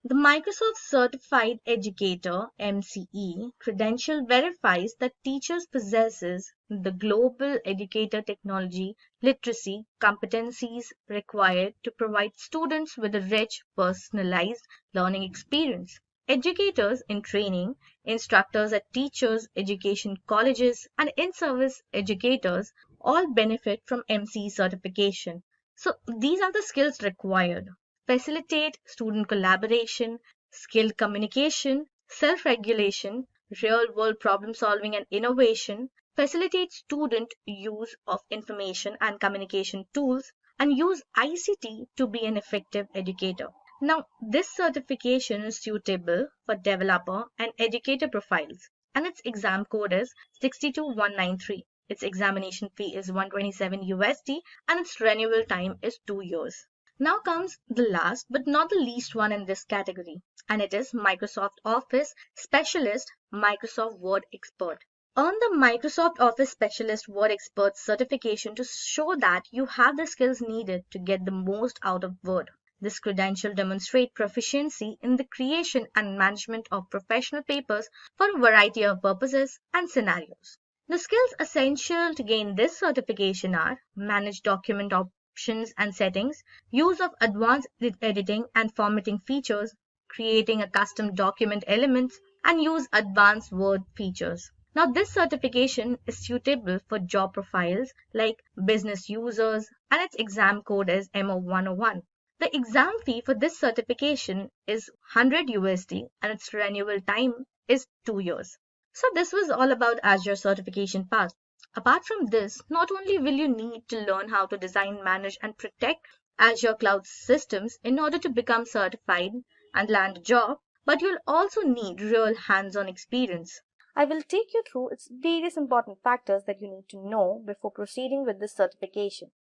The Microsoft Certified Educator (MCE) credential verifies that teachers possesses the global educator technology literacy competencies required to provide students with a rich, personalized learning experience. Educators in training, instructors at teachers' education colleges, and in-service educators all benefit from MCE certification. So these are the skills required. Facilitate student collaboration, skilled communication, self-regulation, real-world problem-solving and innovation, facilitate student use of information and communication tools, and use ICT to be an effective educator. Now, this certification is suitable for developer and educator profiles, and its exam code is 62193. Its examination fee is $127 and its renewal time is 2 years. Now comes the last but not the least one in this category, and it is Microsoft Office Specialist Microsoft Word Expert. Earn the Microsoft Office Specialist Word Expert certification to show that you have the skills needed to get the most out of Word. This credential demonstrates proficiency in the creation and management of professional papers for a variety of purposes and scenarios. The skills essential to gain this certification are manage document options and settings, use of advanced editing and formatting features, creating a custom document elements, and use advanced Word features. Now, this certification is suitable for job profiles like business users, and its exam code is MO101. The exam fee for this certification is $100 and its renewal time is 2 years. So this was all about Azure certification part. Apart from this, not only will you need to learn how to design, manage, and protect Azure cloud systems in order to become certified and land a job, but you'll also need real hands-on experience. I will take you through its various important factors that you need to know before proceeding with this certification.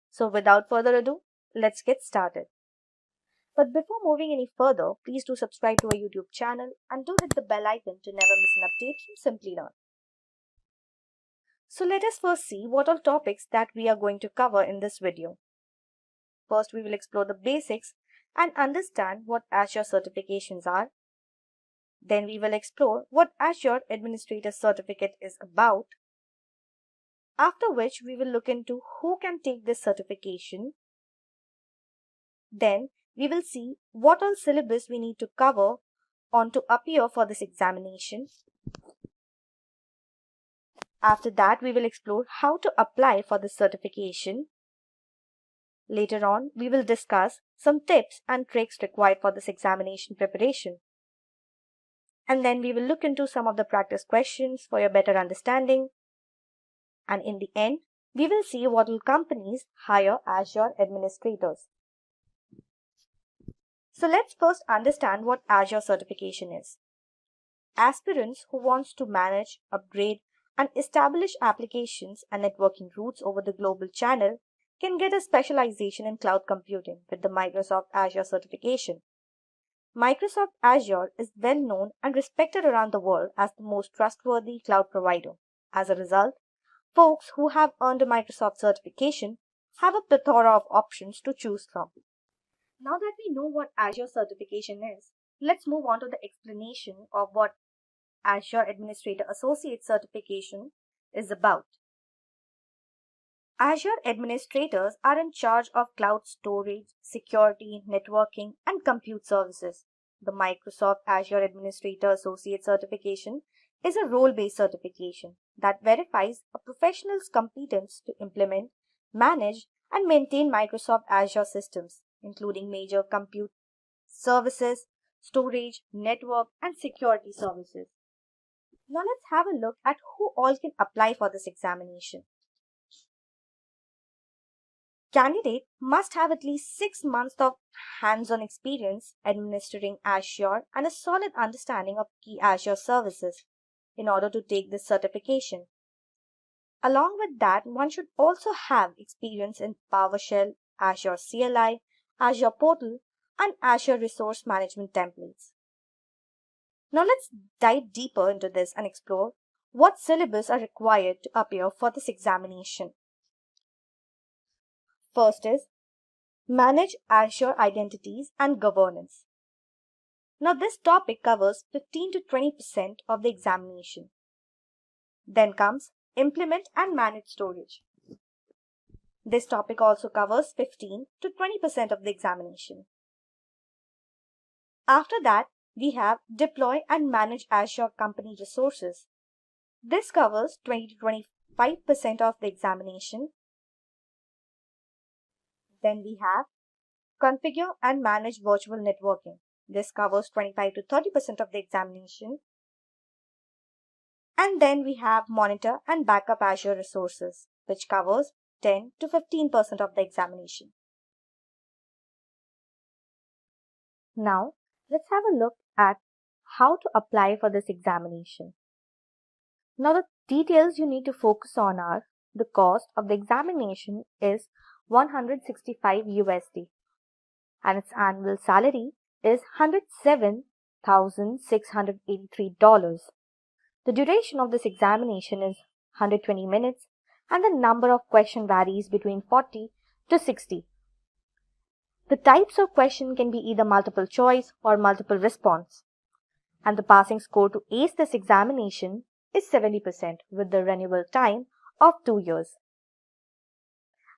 So without further ado, let's get started. But before moving any further, please do subscribe to our YouTube channel and do hit the bell icon to never miss an update from Simplilearn. So let us first see what all topics that we are going to cover in this video. First, we will explore the basics and understand what Azure certifications are. Then we will explore what Azure Administrator Certificate is about. After which, we will look into who can take this certification. Then, we will see what all syllabus we need to cover on to appear for this examination. After that, we will explore how to apply for this certification. Later on, we will discuss some tips and tricks required for this examination preparation. And then we will look into some of the practice questions for your better understanding. And in the end, we will see what will companies hire Azure administrators. So let's first understand what Azure certification is. Aspirants who wants to manage, upgrade, and establish applications and networking routes over the global channel can get a specialization in cloud computing with the Microsoft Azure certification. Microsoft Azure is well known and respected around the world as the most trustworthy cloud provider. As a result, folks who have earned a Microsoft certification have a plethora of options to choose from. Now that we know what Azure certification is, let's move on to the explanation of what Azure Administrator Associate Certification is about. Azure administrators are in charge of cloud storage, security, networking, and compute services. The Microsoft Azure Administrator Associate Certification is a role-based certification that verifies a professional's competence to implement, manage, and maintain Microsoft Azure systems, including major compute services, storage, network, and security services. Now let's have a look at who all can apply for this examination. Candidate must have at least 6 months of hands-on experience administering Azure and a solid understanding of key Azure services in order to take this certification. Along with that, one should also have experience in PowerShell, Azure CLI, Azure Portal, and Azure Resource Management templates. Now let's dive deeper into this and explore what syllabus are required to appear for this examination. First is Manage Azure Identities and Governance. Now this topic covers 15 to 20% of the examination. Then comes Implement and Manage Storage. This topic also covers 15 to 20% of the examination. After that, we have Deploy and Manage Azure Company Resources. This covers 20 to 25% of the examination. Then we have Configure and Manage Virtual Networking. This covers 25 to 30% of the examination. And then we have Monitor and Backup Azure Resources, which covers 10 to 15% of the examination. Now, let's have a look at how to apply for this examination. Now, the details you need to focus on are the cost of the examination is $165 USD and its annual salary is $107,683. The duration of this examination is 120 minutes and the number of questions varies between 40 to 60. The types of question can be either multiple choice or multiple response. And the passing score to ace this examination is 70% with the renewal time of 2 years.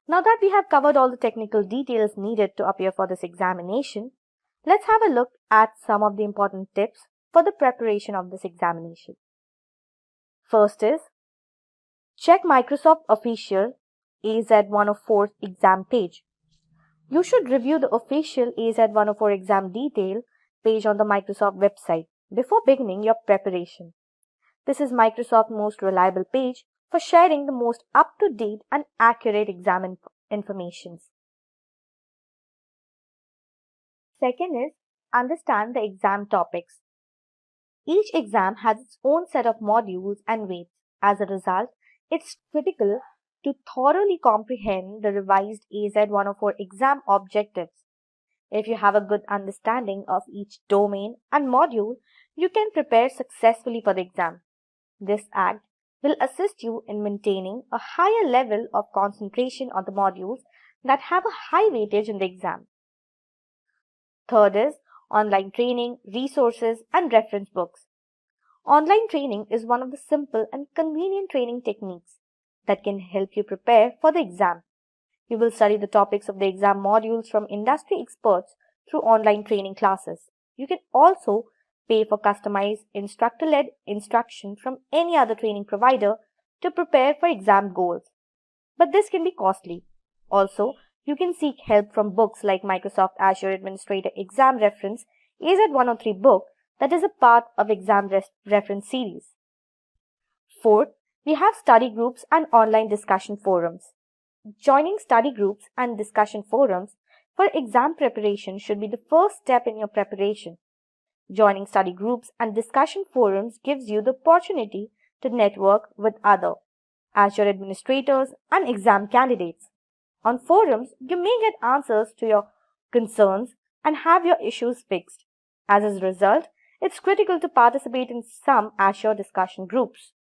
Now that we have covered all the technical details needed to appear for this examination, let's have a look at some of the important tips for the preparation of this examination. First is, check Microsoft official AZ-104 exam page. You should review the official AZ-104 exam detail page on the Microsoft website before beginning your preparation. This is Microsoft's most reliable page for sharing the most up-to-date and accurate exam information. Second is, understand the exam topics. Each exam has its own set of modules and weights. As a result, it's critical to thoroughly comprehend the revised AZ-104 exam objectives. If you have a good understanding of each domain and module, you can prepare successfully for the exam. This act will assist you in maintaining a higher level of concentration on the modules that have a high weightage in the exam. Third is online training, resources, and reference books. Online training is one of the simple and convenient training techniques that can help you prepare for the exam. You will study the topics of the exam modules from industry experts through online training classes. You can also pay for customized instructor-led instruction from any other training provider to prepare for exam goals. But this can be costly. Also, you can seek help from books like Microsoft Azure Administrator Exam Reference AZ-103 book that is a part of exam reference series. Fourth, we have study groups and online discussion forums. Joining study groups and discussion forums for exam preparation should be the first step in your preparation. Joining study groups and discussion forums gives you the opportunity to network with other Azure administrators and exam candidates. On forums, you may get answers to your concerns and have your issues fixed. As a result, it's critical to participate in some Azure discussion groups.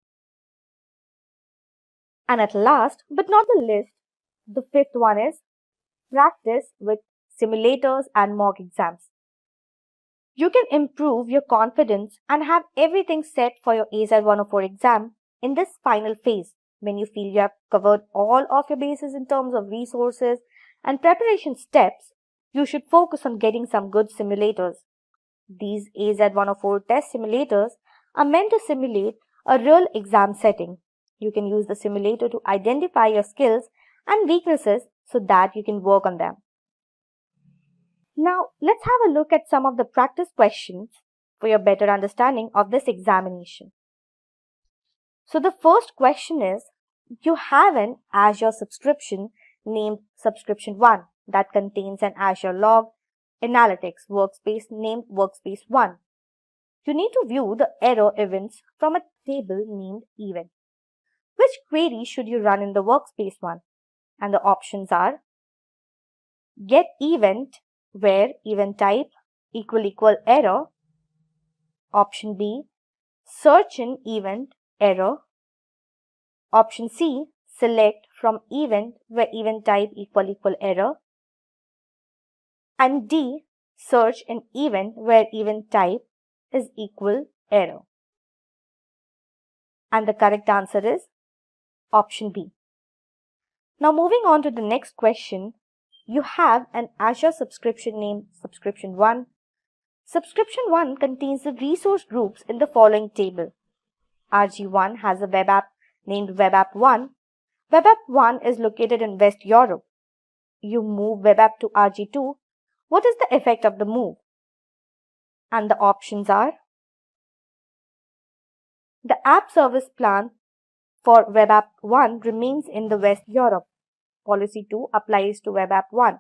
And at last, but not the least, the fifth one is practice with simulators and mock exams. You can improve your confidence and have everything set for your AZ-104 exam in this final phase when you feel you have covered all of your bases in terms of resources and preparation steps. You should focus on getting some good simulators. These AZ-104 test simulators are meant to simulate a real exam setting. You can use the simulator to identify your skills and weaknesses so that you can work on them. Now, let's have a look at some of the practice questions for your better understanding of this examination. So the first question is, you have an Azure subscription named Subscription 1 that contains an Azure Log Analytics workspace named Workspace 1. You need to view the error events from a table named Event. Which query should you run in the Workspace 1? And the options are get event where event type equal error. Option B, search in event error. Option C, select from event where event type equal error. And D, search in event where event type is equal error. And the correct answer is option B. Now moving on to the next question, you have an Azure subscription named Subscription 1. Subscription 1 contains the resource groups in the following table. RG1 has a web app named Web App 1. Web App 1 is located in West Europe. You move Web App to RG2. What is the effect of the move? And the options are the app service plan for Web App 1 remains in the West Europe. Policy 2 applies to Web App 1.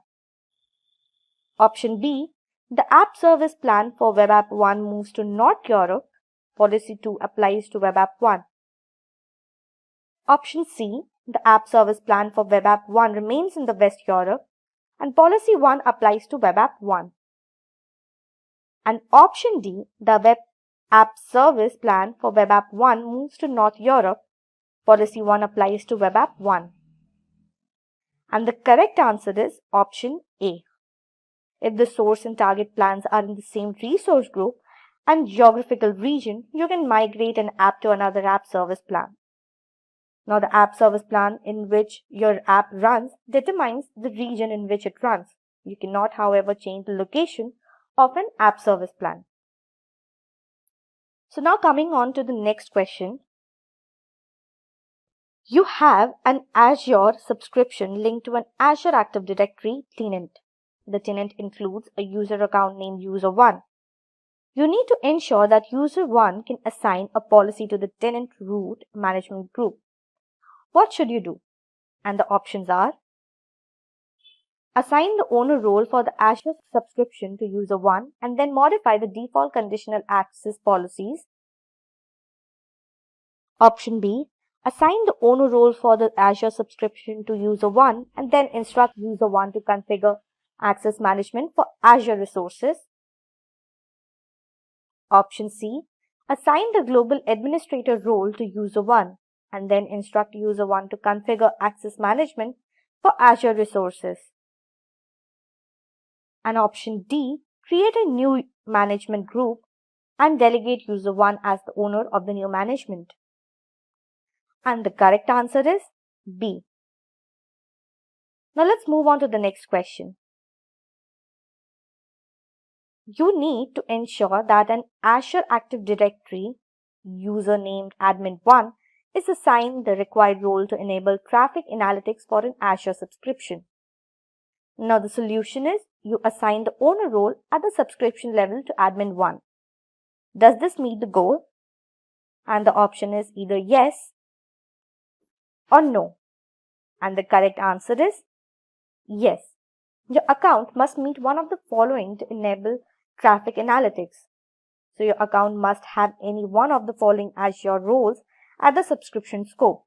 Option B, the app service plan for Web App 1 moves to North Europe. Policy 2 applies to Web App 1. Option C, the app service plan for Web App 1 remains in the West Europe and Policy 1 applies to Web App 1. And option D, the web app service plan for Web App 1 moves to North Europe. Policy 1 applies to Web App 1. And the correct answer is option A. If the source and target plans are in the same resource group and geographical region, you can migrate an app to another app service plan. Now, the app service plan in which your app runs determines the region in which it runs. You cannot, however, change the location of an app service plan. So now coming on to the next question. You have an Azure subscription linked to an Azure Active Directory tenant. The tenant includes a user account named User1. You need to ensure that User1 can assign a policy to the tenant root management group. What should you do? And the options are Assign the owner role for the Azure subscription to user 1 and then modify the default conditional access policies. Option B. Assign the owner role for the Azure subscription to user 1 and then instruct user 1 to configure access management for Azure resources. Option C. Assign the global administrator role to user 1 and then instruct user 1 to configure access management for Azure resources. And option D. Create a new management group and delegate user 1 as the owner of the new management. And the correct answer is B. Now let's move on to the next question. You need to ensure that an Azure Active Directory user named admin1 is assigned the required role to enable traffic analytics for an Azure subscription. Now the solution is you assign the owner role at the subscription level to admin1. Does this meet the goal? And the option is either yes or no. And the correct answer is yes. Your account must meet one of the following to enable traffic analytics. So your account must have any one of the following Azure roles at the subscription scope: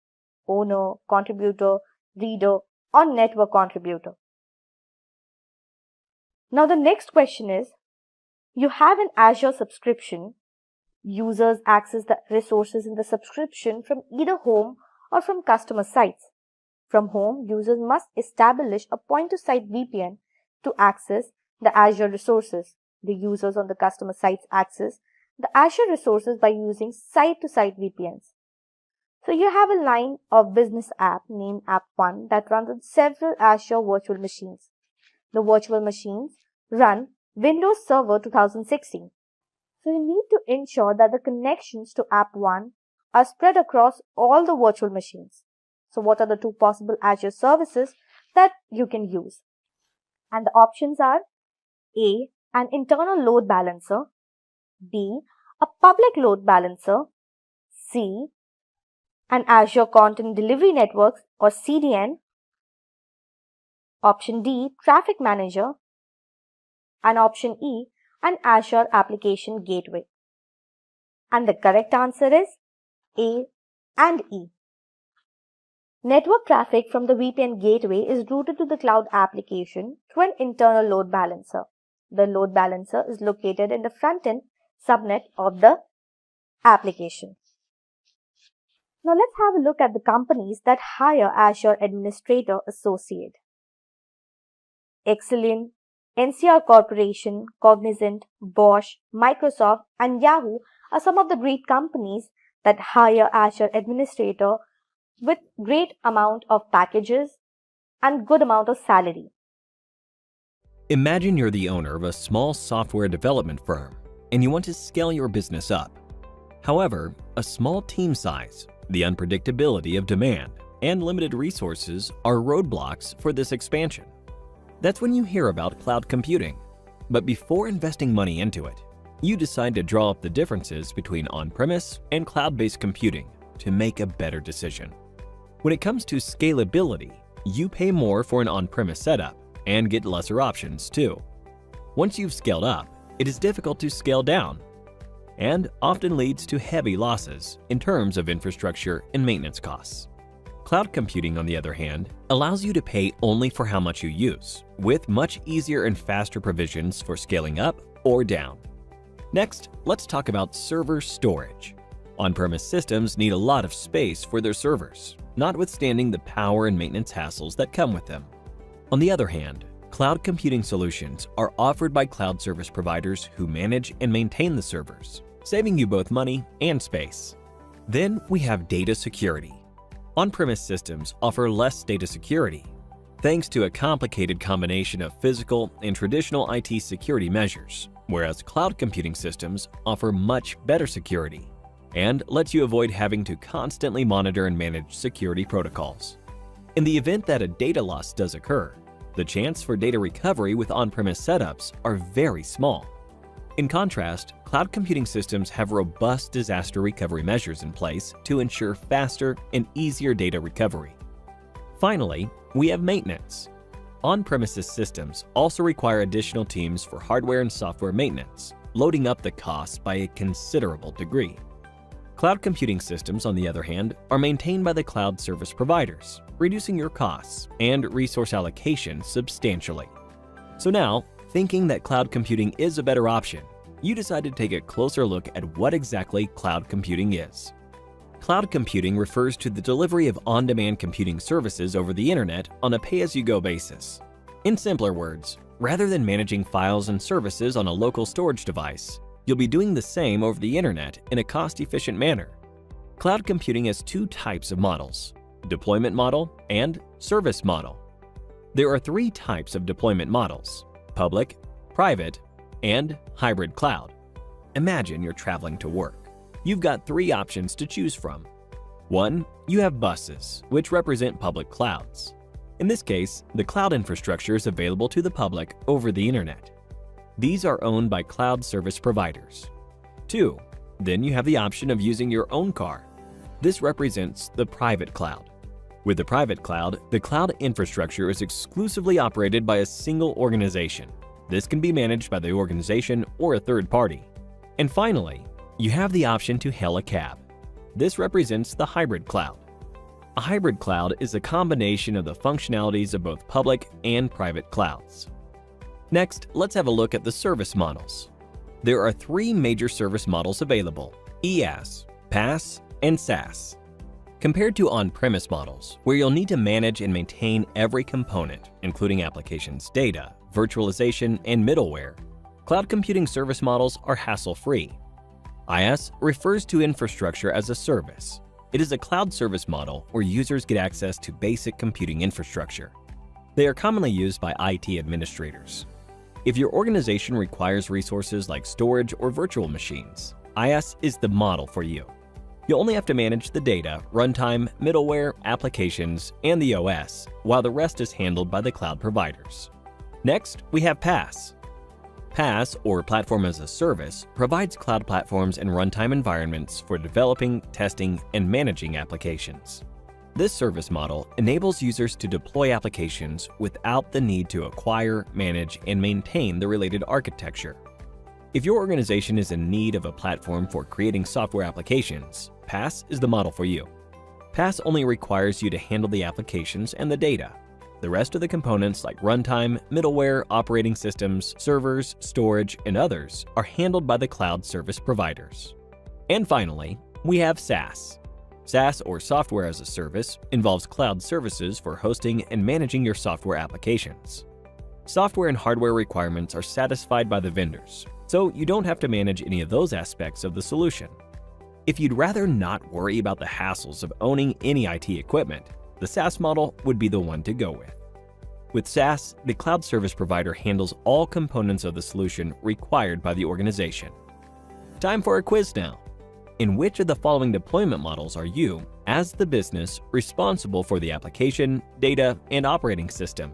owner, contributor, reader, or network contributor. Now the next question is, you have an Azure subscription. Users access the resources in the subscription from either home or from customer sites. From home, users must establish a point-to-site VPN to access the Azure resources. The users on the customer sites access the Azure resources by using site-to-site VPNs. So you have a line of business app named App1 that runs on several Azure virtual machines. The virtual machines run Windows Server 2016. So you need to ensure that the connections to App1 are spread across all the virtual machines. So what are the two possible Azure services that you can use? And the options are A. An internal load balancer, B. A public load balancer, C. An Azure Content Delivery Network or CDN, option D. Traffic Manager, and option E. An Azure Application Gateway. And the correct answer is A and E. Network traffic from the VPN gateway is routed to the cloud application through an internal load balancer. The load balancer is located in the front-end subnet of the application. Now let's have a look at the companies that hire Azure Administrator Associate. Exilion, NCR Corporation, Cognizant, Bosch, Microsoft, and Yahoo are some of the great companies that hire Azure Administrator with great amount of packages and good amount of salary. Imagine you're the owner of a small software development firm and you want to scale your business up. However, a small team size, the unpredictability of demand, and limited resources are roadblocks for this expansion. That's when you hear about cloud computing. But before investing money into it, you decide to draw up the differences between on-premise and cloud-based computing to make a better decision. When it comes to scalability, you pay more for an on-premise setup and get lesser options too. Once you've scaled up, it is difficult to scale down and often leads to heavy losses in terms of infrastructure and maintenance costs. Cloud computing, on the other hand, allows you to pay only for how much you use, with much easier and faster provisions for scaling up or down. Next, let's talk about server storage. On-premise systems need a lot of space for their servers, notwithstanding the power and maintenance hassles that come with them. On the other hand, cloud computing solutions are offered by cloud service providers who manage and maintain the servers, saving you both money and space. Then we have data security. On-premise systems offer less data security, thanks to a complicated combination of physical and traditional IT security measures, whereas cloud computing systems offer much better security and lets you avoid having to constantly monitor and manage security protocols. In the event that a data loss does occur, the chance for data recovery with on-premise setups are very small. In contrast, cloud computing systems have robust disaster recovery measures in place to ensure faster and easier data recovery. Finally, we have maintenance. On-premises systems also require additional teams for hardware and software maintenance, loading up the costs by a considerable degree. Cloud computing systems, on the other hand, are maintained by the cloud service providers, reducing your costs and resource allocation substantially. So now, thinking that cloud computing is a better option, you decide to take a closer look at what exactly cloud computing is. Cloud computing refers to the delivery of on-demand computing services over the internet on a pay-as-you-go basis. In simpler words, rather than managing files and services on a local storage device, you'll be doing the same over the internet in a cost-efficient manner. Cloud computing has two types of models: deployment model and service model. There are three types of deployment models: public, private, and hybrid cloud. Imagine you're traveling to work. You've got three options to choose from. 1. You have buses, which represent public clouds. In this case, the cloud infrastructure is available to the public over the internet. These are owned by cloud service providers. 2. Then you have the option of using your own car. This represents the private cloud. With the private cloud, the cloud infrastructure is exclusively operated by a single organization. This can be managed by the organization or a third party. And finally, you have the option to hail a cab. This represents the hybrid cloud. A hybrid cloud is a combination of the functionalities of both public and private clouds. Next, let's have a look at the service models. There are three major service models available: IaaS, PaaS, and SaaS. Compared to on-premise models, where you'll need to manage and maintain every component, including applications data, virtualization, and middleware, cloud computing service models are hassle-free. IaaS refers to infrastructure as a service. It is a cloud service model where users get access to basic computing infrastructure. They are commonly used by IT administrators. If your organization requires resources like storage or virtual machines, IaaS is the model for you. You'll only have to manage the data, runtime, middleware, applications, and the OS, while the rest is handled by the cloud providers. Next, we have PaaS. PaaS, or Platform as a Service, provides cloud platforms and runtime environments for developing, testing, and managing applications. This service model enables users to deploy applications without the need to acquire, manage, and maintain the related architecture. If your organization is in need of a platform for creating software applications, PaaS is the model for you. PaaS only requires you to handle the applications and the data. The rest of the components like runtime, middleware, operating systems, servers, storage, and others are handled by the cloud service providers. And finally, we have SaaS. SaaS, or Software as a Service, involves cloud services for hosting and managing your software applications. Software and hardware requirements are satisfied by the vendors, so you don't have to manage any of those aspects of the solution. If you'd rather not worry about the hassles of owning any IT equipment, the SaaS model would be the one to go with. With SaaS, the cloud service provider handles all components of the solution required by the organization. Time for a quiz now. In which of the following deployment models are you, as the business, responsible for the application, data, and operating system?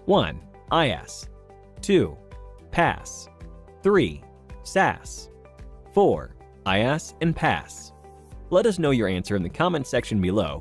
1. IaaS. 2. PaaS. 3. SaaS. 4. IaaS and PaaS. Let us know your answer in the comment section below.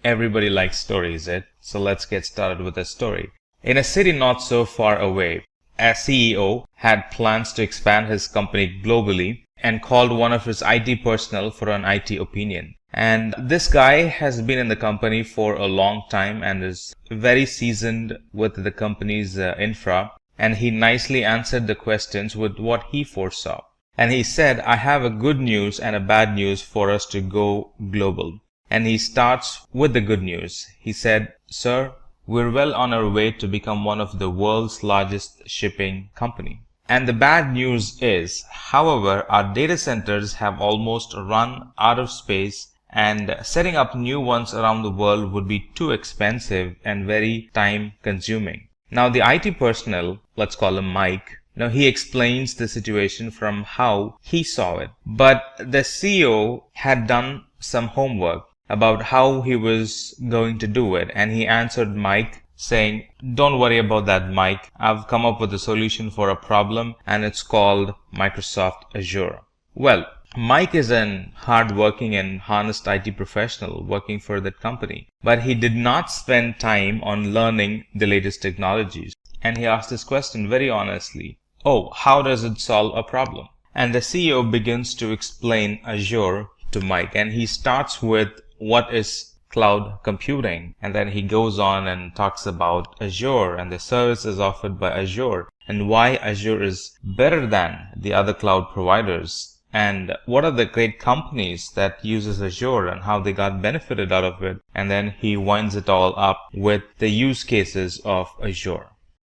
Everybody likes stories, so let's get started with a story. In a city not so far away, a CEO had plans to expand his company globally and called one of his IT personnel for an IT opinion. And this guy has been in the company for a long time and is very seasoned with the company's infra, and he nicely answered the questions with what he foresaw. And he said, "I have a good news and a bad news for us to go global." And he starts with the good news. He said, "Sir, we're well on our way to become one of the world's largest shipping company. And the bad news is, however, our data centers have almost run out of space, and setting up new ones around the world would be too expensive and very time consuming." Now the IT personnel, let's call him Mike, now he explains the situation from how he saw it. But the CEO had done some homework about how he was going to do it, and he answered Mike saying, "Don't worry about that, Mike. I've come up with a solution for a problem, and it's called Microsoft Azure." Well, Mike is an hard-working and honest IT professional working for that company, but he did not spend time on learning the latest technologies. And he asked this question very honestly. Oh, how does it solve a problem? And the CEO begins to explain Azure to Mike, and he starts with what is cloud computing, and then he goes on and talks about Azure and the services offered by Azure and why Azure is better than the other cloud providers, and what are the great companies that uses Azure and how they got benefited out of it. And then he winds it all up with the use cases of Azure.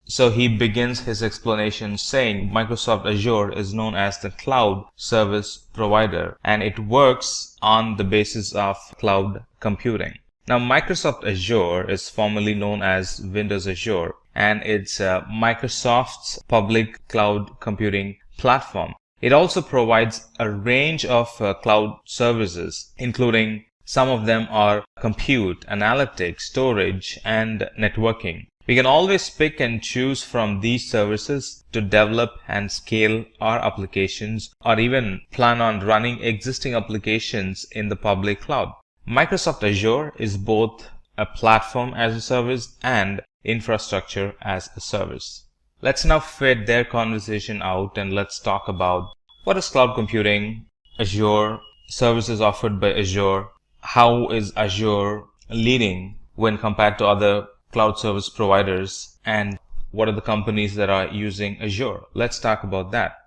So he begins his explanation saying Microsoft Azure is known as the cloud service provider, and it works on the basis of cloud computing. Now, Microsoft Azure is formerly known as Windows Azure, and it's Microsoft's public cloud computing platform. It also provides a range of cloud services, including some of them are compute, analytics, storage, and networking. We can always pick and choose from these services to develop and scale our applications, or even plan on running existing applications in the public cloud. Microsoft Azure is both a platform as a service and infrastructure as a service. Let's now fade their conversation out and let's talk about what is cloud computing, Azure, services offered by Azure, how is Azure leading when compared to other cloud service providers, and what are the companies that are using Azure. Let's talk about that.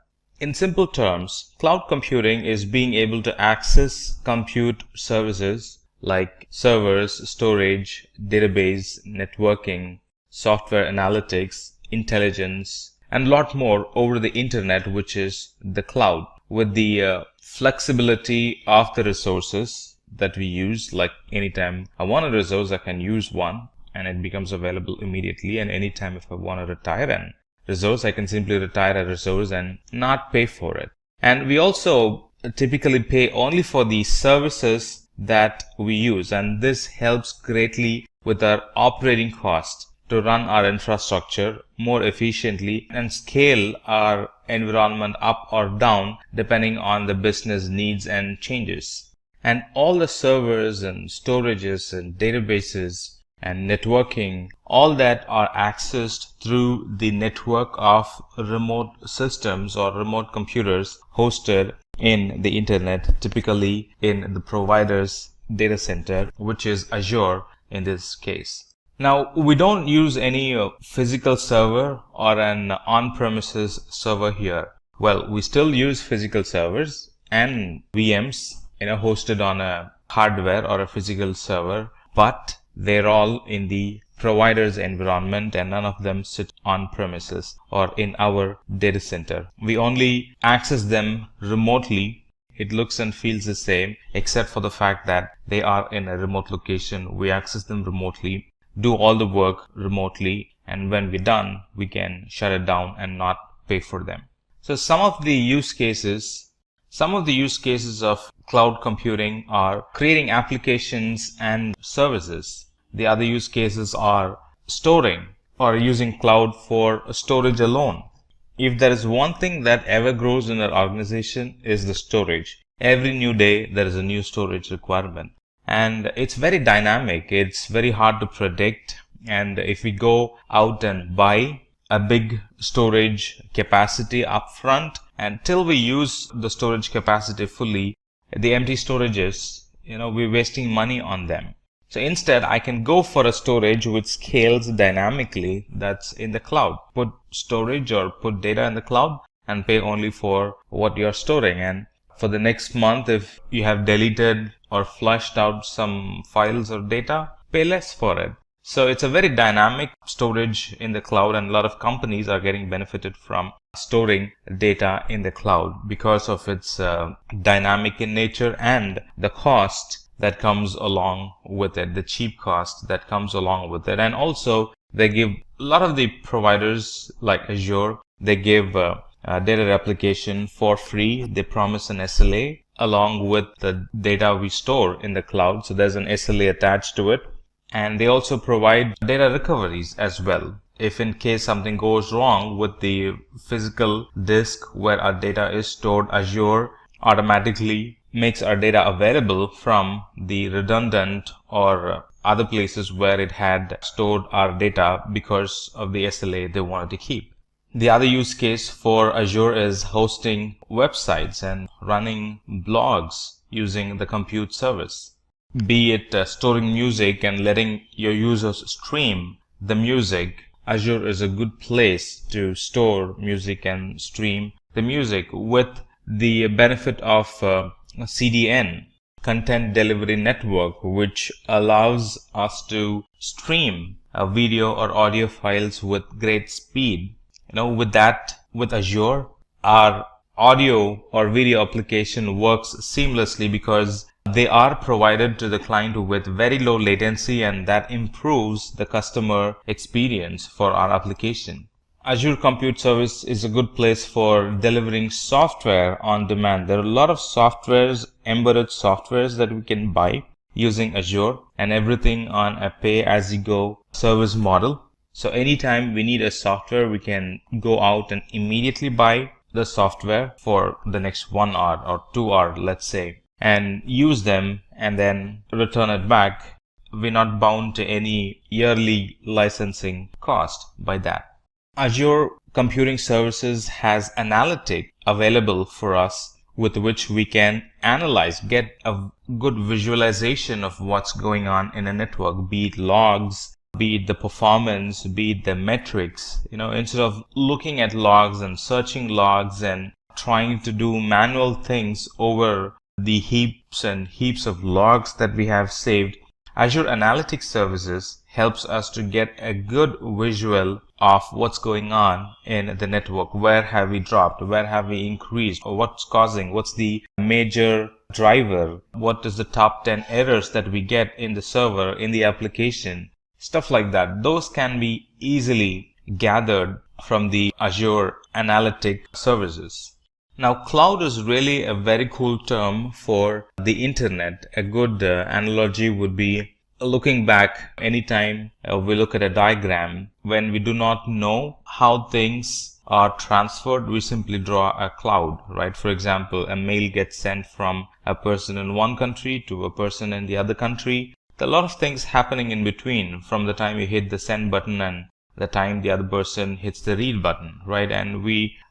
In simple terms, cloud computing is being able to access compute services like servers, storage, database, networking, software analytics, intelligence, and a lot more over the internet, which is the cloud, with the flexibility of the resources that we use. Like anytime I want a resource, I can use one and it becomes available immediately. And anytime if I want to retire a resource, I can simply retire a resource and not pay for it. And we also typically pay only for the services that we use, and this helps greatly with our operating cost to run our infrastructure more efficiently and scale our environment up or down depending on the business needs and changes. And all the servers and storages and databases and networking, all that are accessed through the network of remote systems or remote computers hosted in the internet, typically in the provider's data center, which is Azure in this case. Now, we don't use any physical server or an on-premises server here. Well, we still use physical servers and VMs, hosted on a hardware or a physical server, but they're all in the provider's environment and none of them sit on premises or in our data center. We only access them remotely. It looks and feels the same, except for the fact that they are in a remote location. We access them remotely, do all the work remotely, and when we're done, we can shut it down and not pay for them. So some of the use cases of cloud computing are creating applications and services. The other use cases are storing or using cloud for storage alone. If there is one thing that ever grows in an organization, is the storage. Every new day there is a new storage requirement, and it's very dynamic. It's very hard to predict, and if we go out and buy a big storage capacity upfront, until we use the storage capacity fully, the empty storages, we're wasting money on them. So instead, I can go for a storage which scales dynamically, that's in the cloud. Put storage or put data in the cloud and pay only for what you're storing. And for the next month, if you have deleted or flushed out some files or data, pay less for it. So it's a very dynamic storage in the cloud, and a lot of companies are getting benefited from storing data in the cloud because of its dynamic in nature and the cost that comes along with it, the cheap cost that comes along with it. And also they give a lot of the providers like Azure, they give data replication for free. They promise an SLA along with the data we store in the cloud. So there's an SLA attached to it. And they also provide data recoveries as well. If in case something goes wrong with the physical disk where our data is stored, Azure automatically makes our data available from the redundant or other places where it had stored our data because of the SLA they wanted to keep. The other use case for Azure is hosting websites and running blogs using the compute service. Be it storing music and letting your users stream the music, Azure is a good place to store music and stream the music with the benefit of CDN, Content Delivery Network, which allows us to stream video or audio files with great speed. With Azure, our audio or video application works seamlessly because they are provided to the client with very low latency, and that improves the customer experience for our application. Azure Compute Service is a good place for delivering software on demand. There are a lot of softwares, embedded softwares that we can buy using Azure, and everything on a pay-as-you-go service model. So anytime we need a software, we can go out and immediately buy the software for the next 1 hour or 2 hour, let's say, and use them and then return it back. We're not bound to any yearly licensing cost by that. Azure Computing Services has analytics available for us with which we can analyze, get a good visualization of what's going on in a network, be it logs, be it the performance, be it the metrics. Instead of looking at logs and searching logs and trying to do manual things over the heaps and heaps of logs that we have saved, Azure Analytics Services helps us to get a good visual of what's going on in the network. Where have we dropped? Where have we increased? Or what's causing? What's the major driver? What is the top 10 errors that we get in the server, in the application? Stuff like that. Those can be easily gathered from the Azure Analytic Services. Now, cloud is really a very cool term for the internet. A good analogy would be looking back anytime we look at a diagram. When we do not know how things are transferred, we simply draw a cloud, right? For example, a mail gets sent from a person in one country to a person in the other country. There are a lot of things happening in between from the time you hit the send button and the time the other person hits the read button, right? And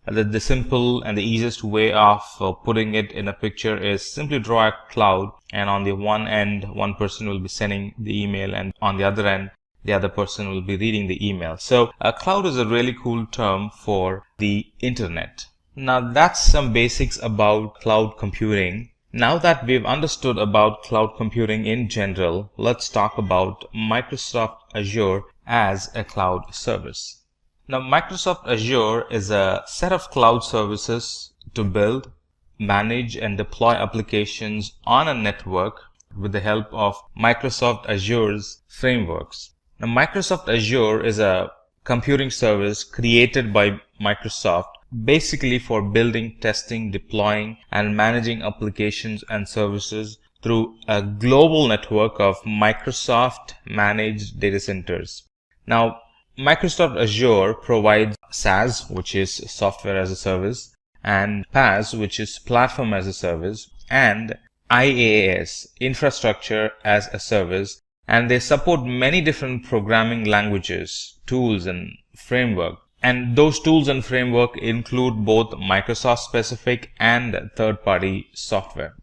the simple and the easiest way of putting it in a picture is simply draw a cloud, and on the one end, one person will be sending the email, and on the other end, the other person will be reading the email. So a cloud is a really cool term for the internet. Now that's some basics about cloud computing. Now that we've understood about cloud computing in general, let's talk about Microsoft Azure as a cloud service. Now, Microsoft Azure is a set of cloud services to build, manage, and deploy applications on a network with the help of Microsoft Azure's frameworks. Now, Microsoft Azure is a computing service created by Microsoft basically for building, testing, deploying, and managing applications and services through a global network of Microsoft managed data centers. Now, Microsoft Azure provides SaaS, which is software as a service, and PaaS, which is platform as a service, and IaaS, infrastructure as a service, and they support many different programming languages, tools, and framework. And those tools and framework include both Microsoft specific and third-party software.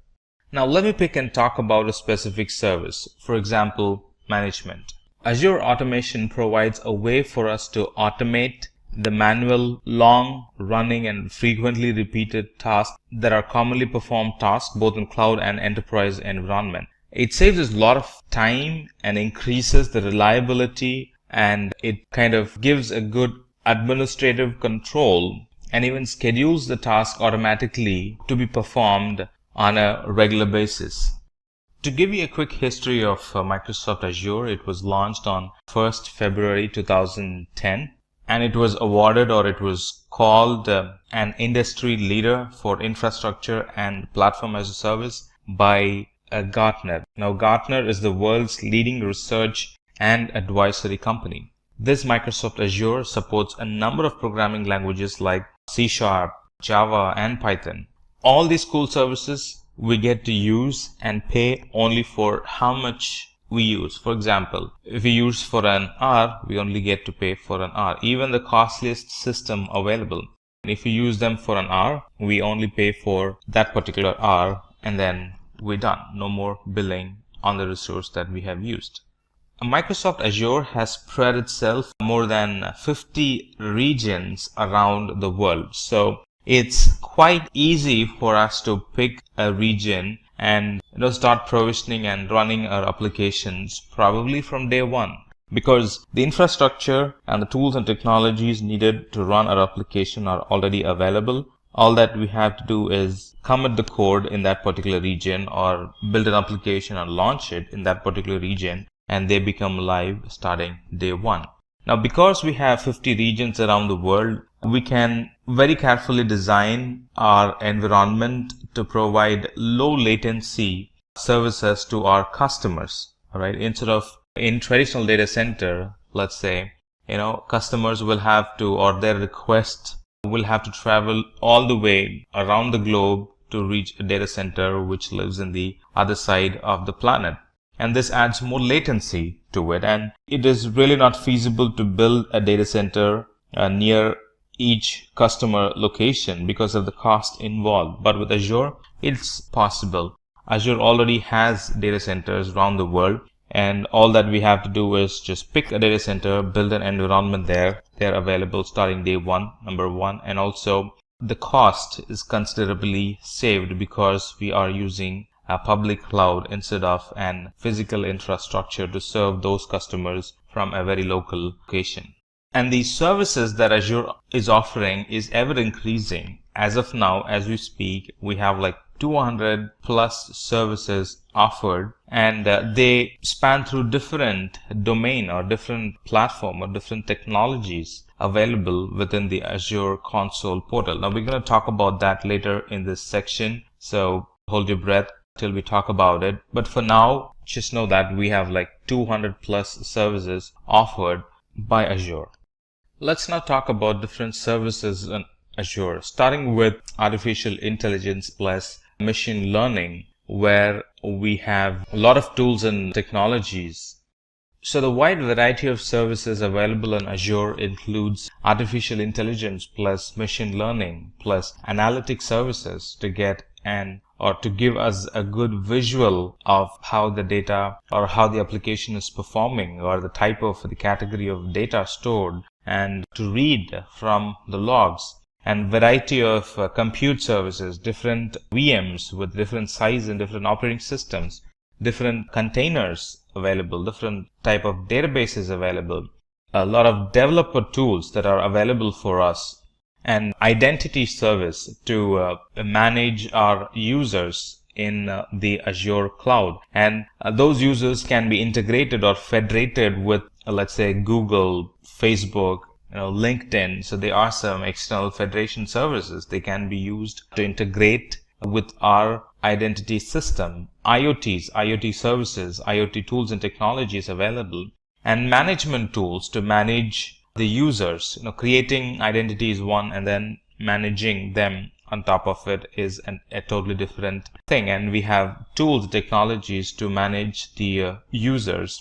Now let me pick and talk about a specific service. For example, management. Azure Automation provides a way for us to automate the manual, long running and frequently repeated tasks that are commonly performed tasks both in cloud and enterprise environment. It saves us a lot of time and increases the reliability, and it kind of gives a good administrative control and even schedules the task automatically to be performed on a regular basis. To give you a quick history of Microsoft Azure, it was launched on 1st February 2010, and it was awarded, or it was called an industry leader for infrastructure and platform as a service by Gartner. Now, Gartner is the world's leading research and advisory company. This Microsoft Azure supports a number of programming languages like C#, Java, and Python. all these cool services we get to use and pay only for how much we use. For example, if we use for an hour, we only get to pay for an hour, even the costliest system available. If we use them for an hour, we only pay for that particular hour, and then we're done. No more billing on the resource that we have used. Microsoft Azure has spread itself more than 50 regions around the world. So it's quite easy for us to pick a region and start provisioning and running our applications probably from day one, because the infrastructure and the tools and technologies needed to run our application are already available. All that we have to do is commit the code in that particular region or build an application and launch it in that particular region, and they become live starting day one. Now, because we have 50 regions around the world, we can very carefully design our environment to provide low latency services to our customers. All right, instead of in traditional data center, let's say, customers will have to, or their request will have to travel all the way around the globe to reach a data center which lives in the other side of the planet. And this adds more latency to it, and it is really not feasible to build a data center near each customer location because of the cost involved. But with Azure, it's possible. Azure already has data centers around the world, and all that we have to do is just pick a data center, build an environment there. They're available starting day one, number one. And also the cost is considerably saved because we are using a public cloud instead of an physical infrastructure to serve those customers from a very local location. And the services that Azure is offering is ever increasing. As of now, as we speak, we have like 200 plus services offered, and they span through different domain or different platform or different technologies available within the Azure console portal. Now, we're going to talk about that later in this section, so hold your breath till we talk about it. But for now, just know that we have like 200 plus services offered by Azure. Let's now talk about different services in Azure, starting with artificial intelligence plus machine learning, where we have a lot of tools and technologies. So the wide variety of services available on Azure includes artificial intelligence plus machine learning plus analytic services to get or to give us a good visual of how the data or how the application is performing, or the type of the category of data stored, and to read from the logs. And variety of compute services, different VMs with different size and different operating systems, different containers available, different type of databases available, a lot of developer tools that are available for us, and identity service to manage our users in the Azure cloud. And those users can be integrated or federated with, let's say, Google, Facebook, LinkedIn. So there are some external federation services. They can be used to integrate with our identity system. IoT services, IoT tools and technologies available, and management tools to manage the users. Creating identity is one, and then managing them on top of it is a totally different thing. And we have tools, technologies to manage the users.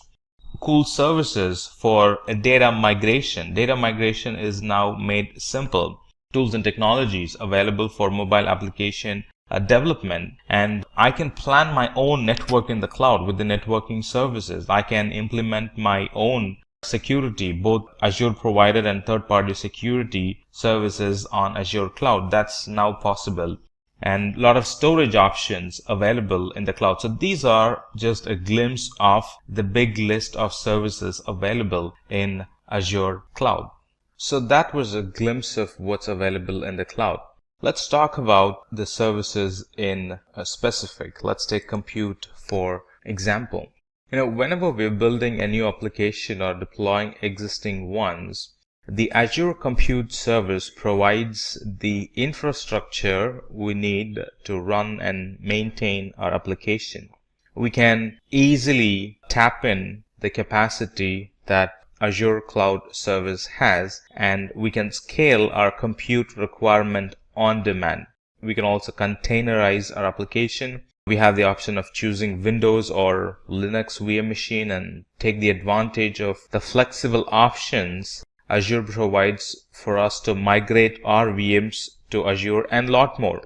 Cool services for data migration. Data migration is now made simple. Tools and technologies available for mobile application development. And I can plan my own network in the cloud with the networking services. I can implement my own security, both Azure provided and third-party security services on Azure cloud. That's now possible. And a lot of storage options available in the cloud. So these are just a glimpse of the big list of services available in Azure cloud. So that was a glimpse of what's available in the cloud. Let's talk about the services in specific. Let's take compute for example. Whenever we're building a new application or deploying existing ones, the Azure Compute Service provides the infrastructure we need to run and maintain our application. We can easily tap in the capacity that Azure Cloud Service has, and we can scale our compute requirement on demand. We can also containerize our application. We have the option of choosing Windows or Linux VM machine and take the advantage of the flexible options Azure provides for us to migrate our VMs to Azure and a lot more.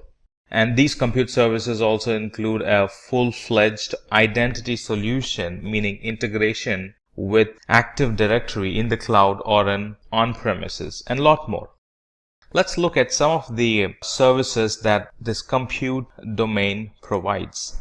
And these compute services also include a full-fledged identity solution, meaning integration with Active Directory in the cloud or on-premises, and a lot more. Let's look at some of the services that this compute domain provides.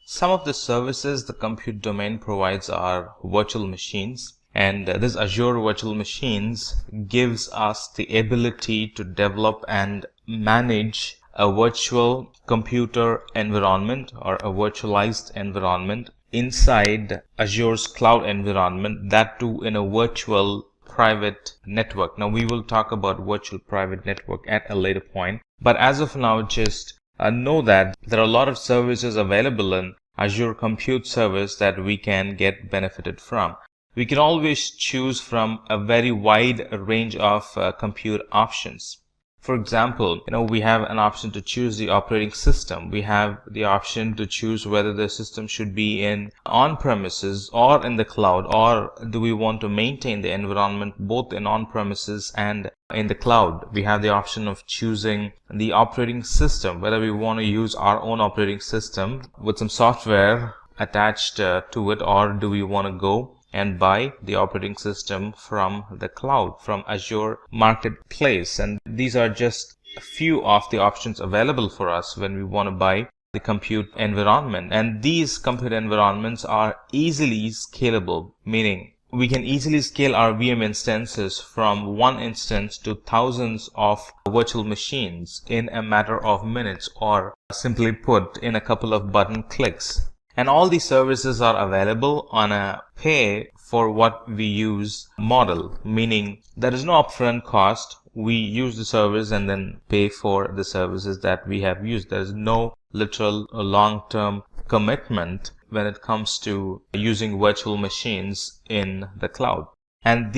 Some of the services the compute domain provides are virtual machines. And this Azure Virtual Machines gives us the ability to develop and manage a virtual computer environment or a virtualized environment inside Azure's cloud environment, that too in a virtual private network. Now we will talk about virtual private network at a later point, but as of now just know that there are a lot of services available in Azure Compute Service that we can get benefited from. We can always choose from a very wide range of compute options. For example, we have an option to choose the operating system. We have the option to choose whether the system should be in on-premises or in the cloud, or do we want to maintain the environment both in on-premises and in the cloud. We have the option of choosing the operating system, whether we want to use our own operating system with some software attached to it, or do we want to go and buy the operating system from the cloud, from Azure Marketplace. And these are just a few of the options available for us when we want to buy the compute environment. And these compute environments are easily scalable, meaning we can easily scale our VM instances from one instance to thousands of virtual machines in a matter of minutes, or simply put, in a couple of button clicks. And all these services are available on a pay for what we use model, meaning there is no upfront cost. We use the service and then pay for the services that we have used. There is no literal long-term commitment when it comes to using virtual machines in the cloud. And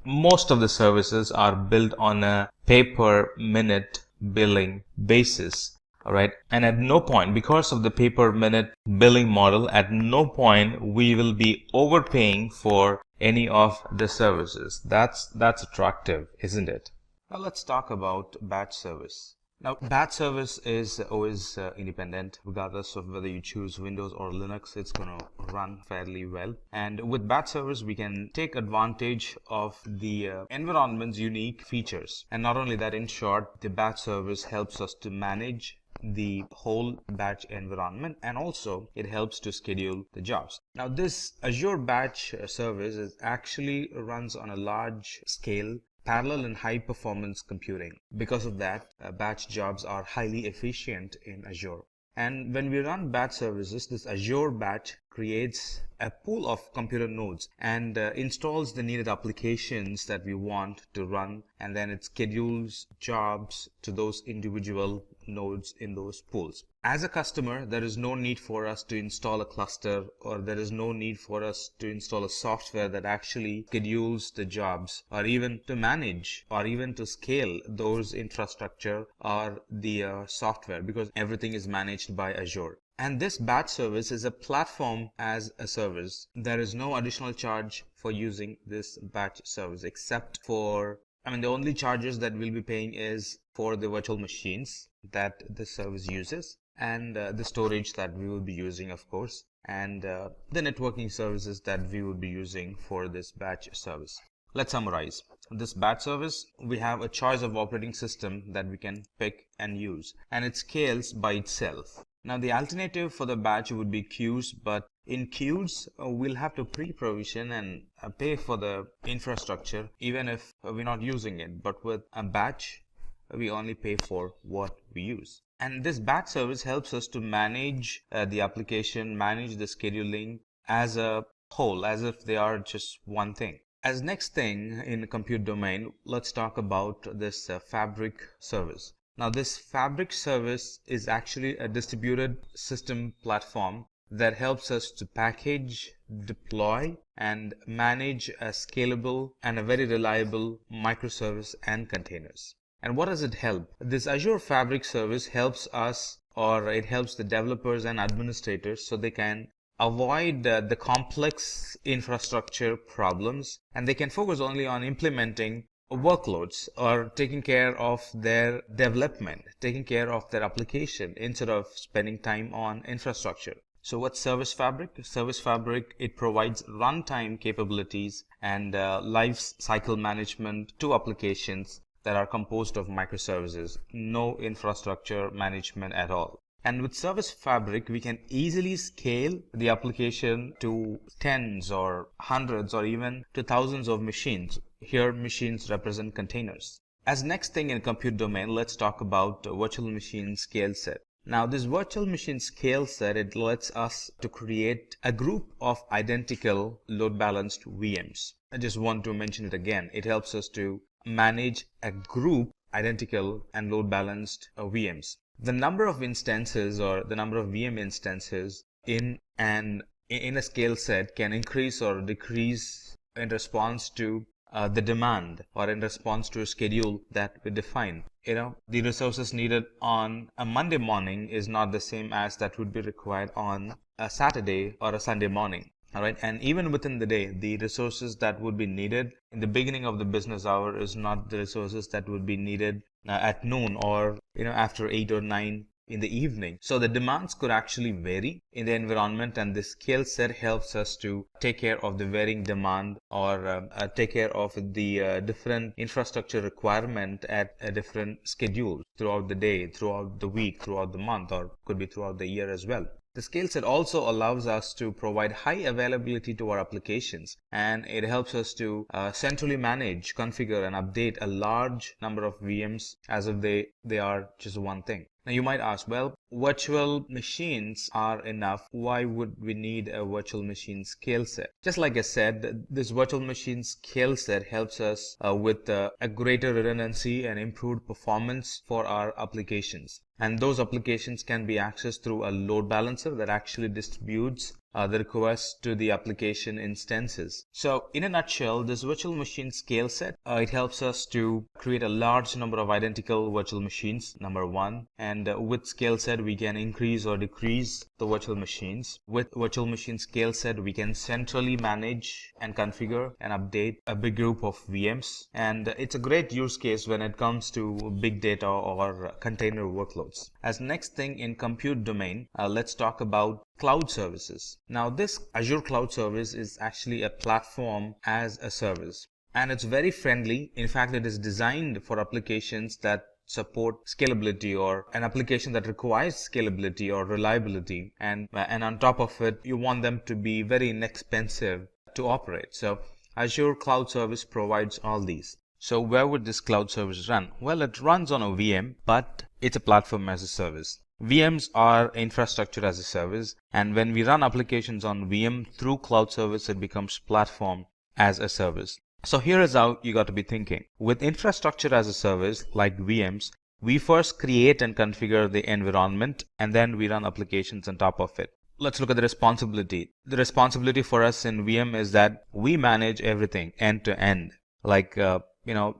most of the services are built on a pay-per-minute billing basis. Alright, and at no point, because of the pay-per-minute billing model, at no point we will be overpaying for any of the services. That's attractive, isn't it? Now let's talk about batch service. Now, batch service is always independent, regardless of whether you choose Windows or Linux, it's going to run fairly well. And with batch service, we can take advantage of the environment's unique features. And not only that, in short, the batch service helps us to manage the whole batch environment, and also it helps to schedule the jobs. Now, this Azure batch service actually runs on a large scale parallel and high performance computing. Because of that, batch jobs are highly efficient in Azure. And when we run batch services, this Azure batch creates a pool of computer nodes and installs the needed applications that we want to run, and then it schedules jobs to those individual nodes in those pools. As a customer, there is no need for us to install a cluster, or there is no need for us to install a software that actually schedules the jobs, or even to manage or even to scale those infrastructure or the software, because everything is managed by Azure. And this batch service is a platform as a service. There is no additional charge for using this batch service, except for, the only charges that we'll be paying is for the virtual machines that the service uses, and the storage that we will be using, of course, and the networking services that we will be using for this batch service. Let's summarize. This batch service, we have a choice of operating system that we can pick and use, and it scales by itself. Now, the alternative for the batch would be queues, but in queues, we'll have to pre-provision and pay for the infrastructure even if we're not using it. But with a batch, we only pay for what we use. And this batch service helps us to manage the application, manage the scheduling as a whole, as if they are just one thing. As next thing in the compute domain, let's talk about this Fabric service. Now, this Fabric service is actually a distributed system platform that helps us to package, deploy, and manage a scalable and a very reliable microservice and containers. And what does it help? This Azure Fabric service helps us, or it helps the developers and administrators so they can avoid the complex infrastructure problems, and they can focus only on implementing workloads or taking care of their development, taking care of their application instead of spending time on infrastructure. So what's Service Fabric? Service Fabric, it provides runtime capabilities and life cycle management to applications that are composed of microservices, no infrastructure management at all. And with Service Fabric, we can easily scale the application to tens or hundreds or even to thousands of machines. Here, machines represent containers. As next thing in compute domain, let's talk about virtual machine scale set. Now, this virtual machine scale set, it lets us to create a group of identical load balanced VMs. I just want to mention it again. It helps us to manage a group identical and load balanced VMs. The number of instances or the number of VM instances in a scale set can increase or decrease in response to the demand or in response to a schedule that we define. The resources needed on a Monday morning is not the same as that would be required on a Saturday or a Sunday morning. All right. And even within the day, the resources that would be needed in the beginning of the business hour is not the resources that would be needed at noon or, after 8 or 9 in the evening. So the demands could actually vary in the environment, and this scale set helps us to take care of the varying demand or take care of the different infrastructure requirement at a different schedule throughout the day, throughout the week, throughout the month, or could be throughout the year as well. The scale set also allows us to provide high availability to our applications, and it helps us to centrally manage, configure, and update a large number of VMs as if they are just one thing. Now you might ask, well, virtual machines are enough. Why would we need a virtual machine scale set? Just like I said, this virtual machine scale set helps us with a greater redundancy and improved performance for our applications. And those applications can be accessed through a load balancer that actually distributes the requests to the application instances. So in a nutshell, this virtual machine scale set, it helps us to create a large number of identical virtual machines, number one. And with scale set, we can increase or decrease the virtual machines. With virtual machine scale set, we can centrally manage and configure and update a big group of VMs. And it's a great use case when it comes to big data or container workloads. As next thing in compute domain, let's talk about cloud services. Now this Azure Cloud Service is actually a platform as a service, and it's very friendly. In fact, it is designed for applications that support scalability or an application that requires scalability or reliability, and on top of it, you want them to be very inexpensive to operate. So Azure Cloud Service provides all these. So where would this cloud service run? Well, it runs on a VM, but it's a platform as a service. VMs are infrastructure as a service, and when we run applications on VM through cloud service, it becomes platform as a service. So here is how you got to be thinking. With infrastructure as a service like VMs, we first create and configure the environment, and then we run applications on top of it. Let's look at the responsibility. The responsibility for us in VM is that we manage everything end to end, like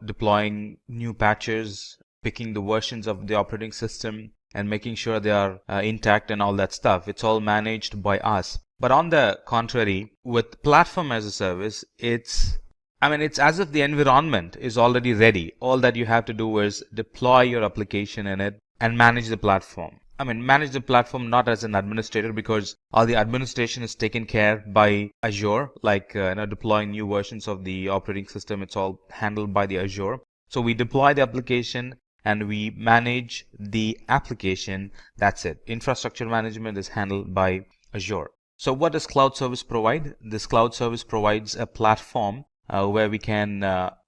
deploying new patches, picking the versions of the operating system, and making sure they are intact and all that stuff. It's all managed by us. But on the contrary, with platform as a service, it's as if the environment is already ready. All that you have to do is deploy your application in it and manage the platform. Manage the platform not as an administrator, because all the administration is taken care by Azure, like deploying new versions of the operating system. It's all handled by the Azure. So we deploy the application and we manage the application. That's it. Infrastructure management is handled by Azure. So what does cloud service provide? This cloud service provides a platform where we can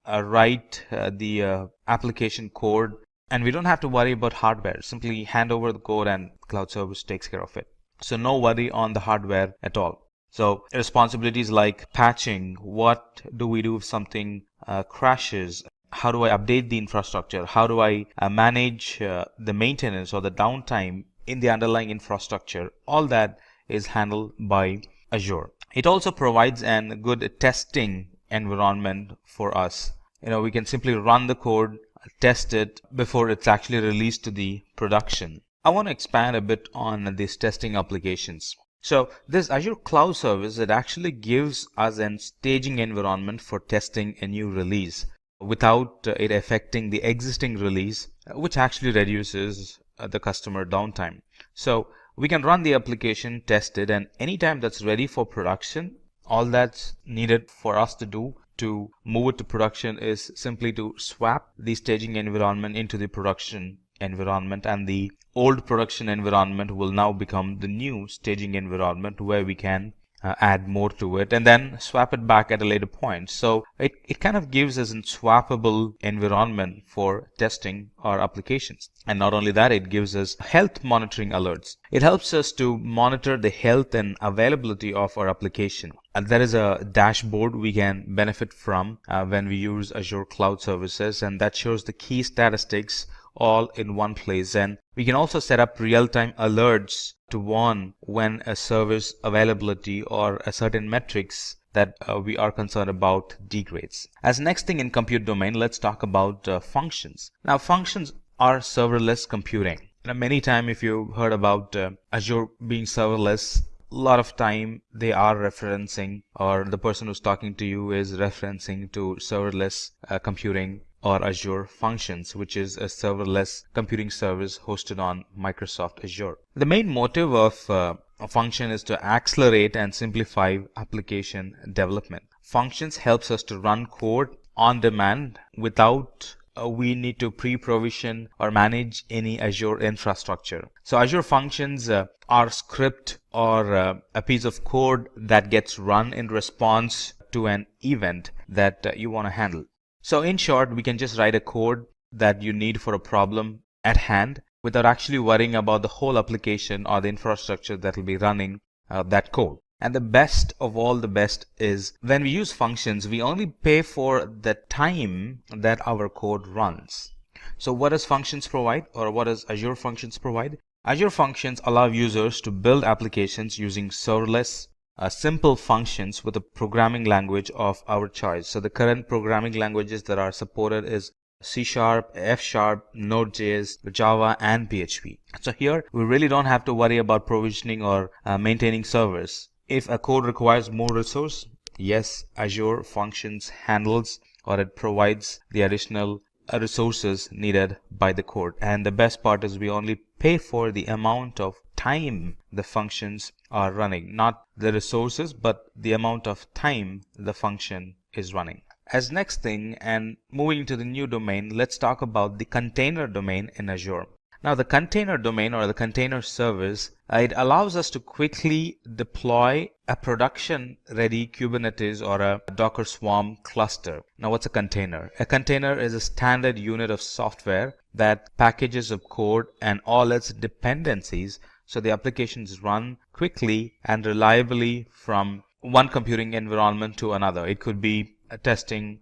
write the application code, and we don't have to worry about hardware. Simply hand over the code and cloud service takes care of it. So no worry on the hardware at all. So responsibilities like patching, what do we do if something crashes? How do I update the infrastructure? How do I manage the maintenance or the downtime in the underlying infrastructure? All that is handled by Azure. It also provides a good testing environment for us. We can simply run the code tested before it's actually released to the production. I want to expand a bit on these testing applications. So this Azure Cloud Service, it actually gives us a staging environment for testing a new release without it affecting the existing release, which actually reduces the customer downtime. So we can run the application, test it, and anytime that's ready for production, all that's needed for us to do to move it to production is simply to swap the staging environment into the production environment, and the old production environment will now become the new staging environment where we can add more to it and then swap it back at a later point. So it kind of gives us a swappable environment for testing our applications. And not only that, it gives us health monitoring alerts. It helps us to monitor the health and availability of our application. And there is a dashboard we can benefit from when we use Azure Cloud Services, and that shows the key statistics all in one place. And we can also set up real-time alerts to warn when a service availability or a certain metrics that we are concerned about degrades. As next thing in compute domain, let's talk about functions. Now, functions are serverless computing. Now, many times if you've heard about Azure being serverless, a lot of time they are referencing, or the person who's talking to you is referencing to serverless computing or Azure Functions, which is a serverless computing service hosted on Microsoft Azure. The main motive of a function is to accelerate and simplify application development. Functions helps us to run code on demand without we need to pre-provision or manage any Azure infrastructure. So Azure Functions are script or a piece of code that gets run in response to an event that you want to handle. So in short, we can just write a code that you need for a problem at hand without actually worrying about the whole application or the infrastructure that will be running that code. And the best of all the best is when we use functions, we only pay for the time that our code runs. So what does functions provide, or what does Azure Functions provide? Azure Functions allow users to build applications using serverless simple functions with a programming language of our choice. So the current programming languages that are supported is C#, F#, Node.js, Java, and PHP. So here we really don't have to worry about provisioning or maintaining servers. If a code requires more resource, yes, Azure Functions handles or it provides the additional resources needed by the code. And the best part is we only pay for the amount of time the functions are running, not the resources, but the amount of time the function is running. As next thing, and moving to the new domain, let's talk about the container domain in Azure. Now the container domain or the container service, it allows us to quickly deploy a production ready Kubernetes or a Docker Swarm cluster. Now what's a container? A container is a standard unit of software that packages of code and all its dependencies so the applications run quickly and reliably from one computing environment to another. It could be testing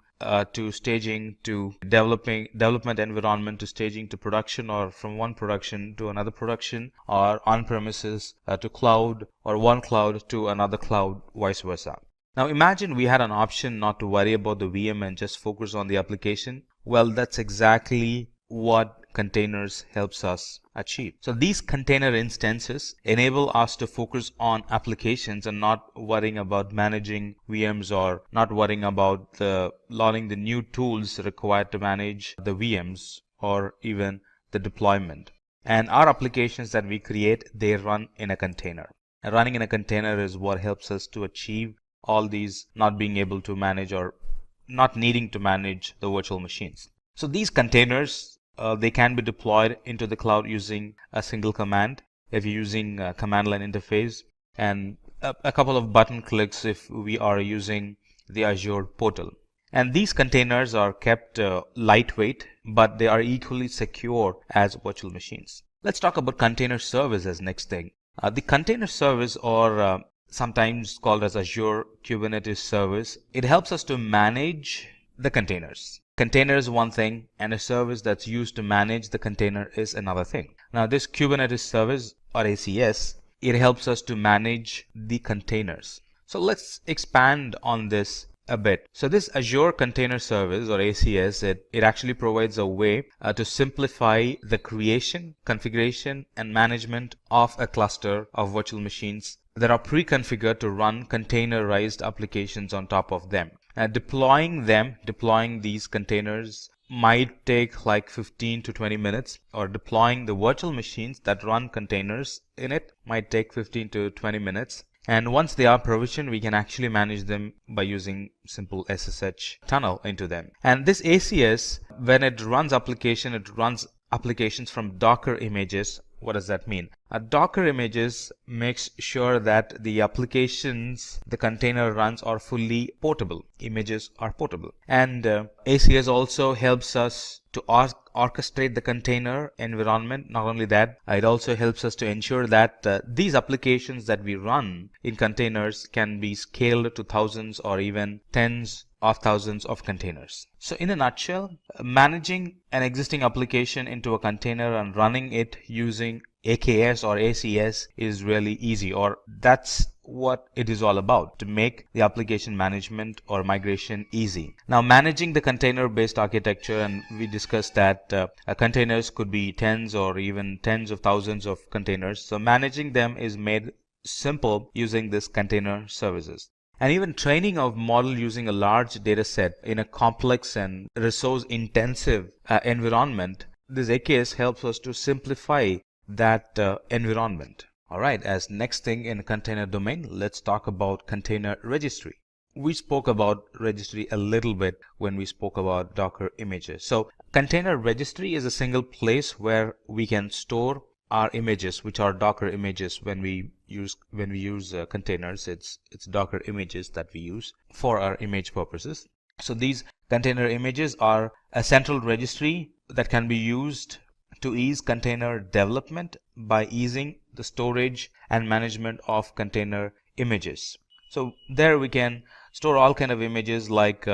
to staging to development environment to staging to production, or from one production to another production, or on-premises to cloud, or one cloud to another cloud, vice versa. Now imagine we had an option not to worry about the VM and just focus on the application. Well, that's exactly what containers helps us achieve. So these container instances enable us to focus on applications and not worrying about managing VMs or not worrying about learning the new tools required to manage the VMs or even the deployment. And our applications that we create, they run in a container. And running in a container is what helps us to achieve all these, not being able to manage or not needing to manage the virtual machines. So these containers, they can be deployed into the cloud using a single command if you're using a command line interface, and a couple of button clicks if we are using the Azure portal. And these containers are kept lightweight, but they are equally secure as virtual machines. Let's talk about container service as next thing. The container service, or sometimes called as Azure Kubernetes service, it helps us to manage the containers. Container is one thing, and a service that's used to manage the container is another thing. Now this Kubernetes service, or ACS, it helps us to manage the containers. So let's expand on this a bit. So this Azure Container Service, or ACS, it actually provides a way to simplify the creation, configuration, and management of a cluster of virtual machines that are pre-configured to run containerized applications on top of them. Deploying these containers might take like 15 to 20 minutes, or deploying the virtual machines that run containers in it might take 15 to 20 minutes. And once they are provisioned, we can actually manage them by using simple SSH tunnel into them. And this ACS, when it runs applications from Docker images. What does that mean? Docker images makes sure that the applications the container runs are fully portable. Images are portable. And ACS also helps us to orchestrate the container environment. Not only that, it also helps us to ensure that these applications that we run in containers can be scaled to thousands or even tens of thousands of containers. So in a nutshell, managing an existing application into a container and running it using AKS or ACS is really easy, or that's what it is all about, to make the application management or migration easy. Now, managing the container-based architecture, and we discussed that containers could be tens or even tens of thousands of containers. So managing them is made simple using this container services. And even training of model using a large data set in a complex and resource intensive environment, this AKS helps us to simplify that environment. Alright, as next thing in container domain, let's talk about container registry. We spoke about registry a little bit when we spoke about Docker images. So container registry is a single place where we can store our images, which are Docker images. When we use containers, it's Docker images that we use for our image purposes. So these container images are a central registry that can be used to ease container development by easing the storage and management of container images. So there we can store all kind of images like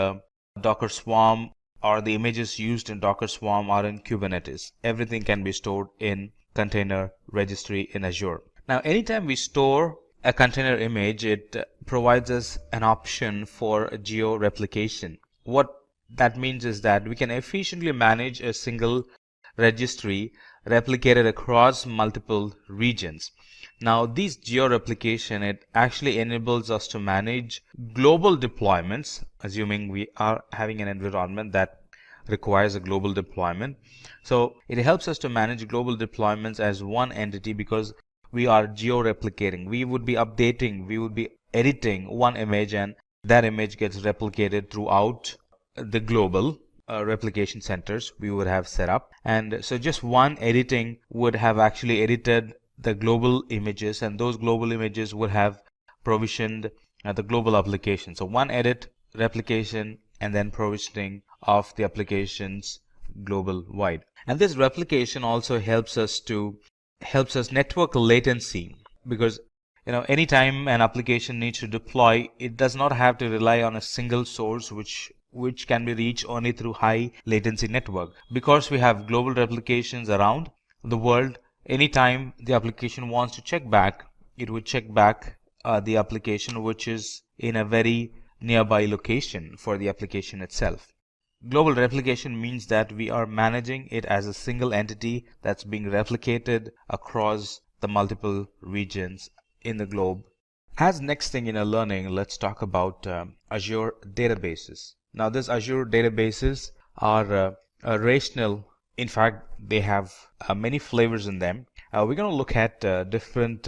Docker Swarm, or the images used in Docker Swarm are in Kubernetes. Everything can be stored in container registry in Azure. Now, anytime we store a container image, it provides us an option for geo replication. What that means is that we can efficiently manage a single registry replicated across multiple regions. Now, these geo replication, it actually enables us to manage global deployments, assuming we are having an environment that requires a global deployment. So it helps us to manage global deployments as one entity, because we are geo-replicating. We would be updating, we would be editing one image, and that image gets replicated throughout the global replication centers we would have set up. And so just one editing would have actually edited the global images, and those global images would have provisioned the global application. So one edit, replication, and then provisioning of the applications global wide. And this replication also helps us network latency, because anytime an application needs to deploy, it does not have to rely on a single source which can be reached only through high latency network. Because we have global replications around the world, anytime the application wants to check back, it would check back the application which is in a very nearby location for the application itself. Global replication means that we are managing it as a single entity that's being replicated across the multiple regions in the globe. As next thing in our learning, let's talk about Azure databases. Now, these Azure databases are relational. In fact, they have many flavors in them. We're going to look at different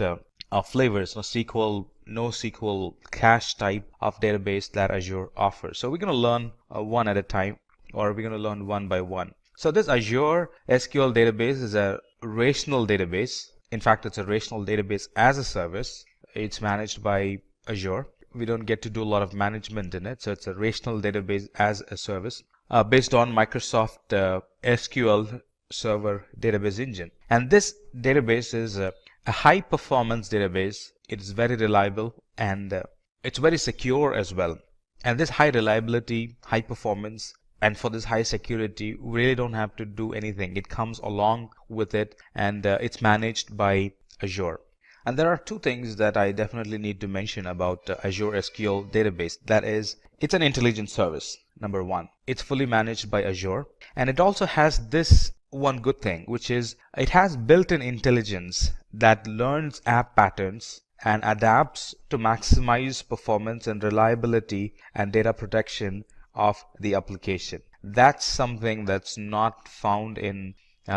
flavors, SQL, NoSQL, cache type of database that Azure offers. So we're going to learn one at a time, or we're going to learn one by one. So this Azure SQL database is a relational database. In fact, it's a relational database as a service. It's managed by Azure. We don't get to do a lot of management in it. So it's a relational database as a service based on Microsoft SQL Server database engine. And this database is a high performance database. It is very reliable, and it's very secure as well. And this high reliability, high performance, and for this high security, we really don't have to do anything. It comes along with it, and it's managed by Azure. And there are two things that I definitely need to mention about Azure SQL database. That is, It's an intelligent service, number one. It's fully managed by Azure, and it also has this one good thing, which is it has built-in intelligence that learns app patterns and adapts to maximize performance and reliability and data protection of the application. That's something that's not found in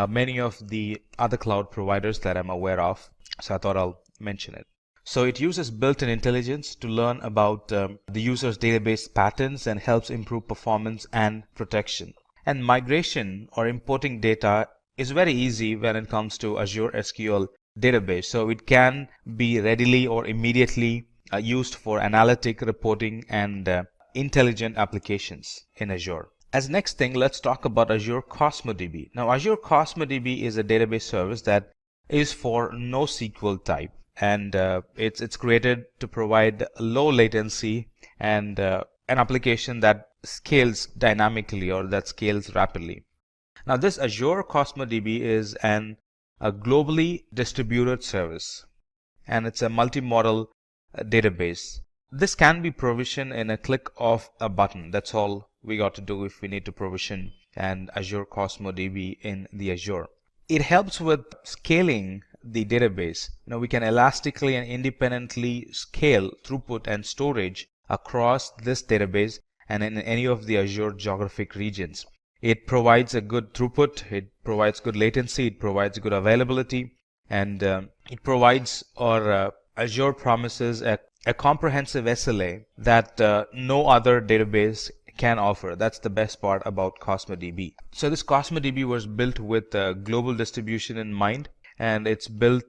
many of the other cloud providers that I'm aware of, so I thought I'll mention it. So it uses built-in intelligence to learn about the user's database patterns and helps improve performance and protection. And migration or importing data is very easy when it comes to Azure SQL database. So it can be readily or immediately used for analytic reporting and intelligent applications in Azure. As next thing, let's talk about Azure CosmoDB. Now, Azure CosmoDB is a database service that is for NoSQL type, and it's created to provide low latency and an application that scales dynamically or that scales rapidly. Now, this Azure CosmoDB is a globally distributed service, and it's a multi-model database. This can be provisioned in a click of a button. That's all we got to do if we need to provision an Azure CosmoDB in the Azure. It helps with scaling the database. We can elastically and independently scale throughput and storage across this database and in any of the Azure geographic regions. It provides a good throughput, it provides good latency, it provides good availability, and it provides, or Azure promises, a comprehensive SLA that no other database can offer. That's the best part about CosmoDB. So this CosmoDB was built with global distribution in mind, and it's built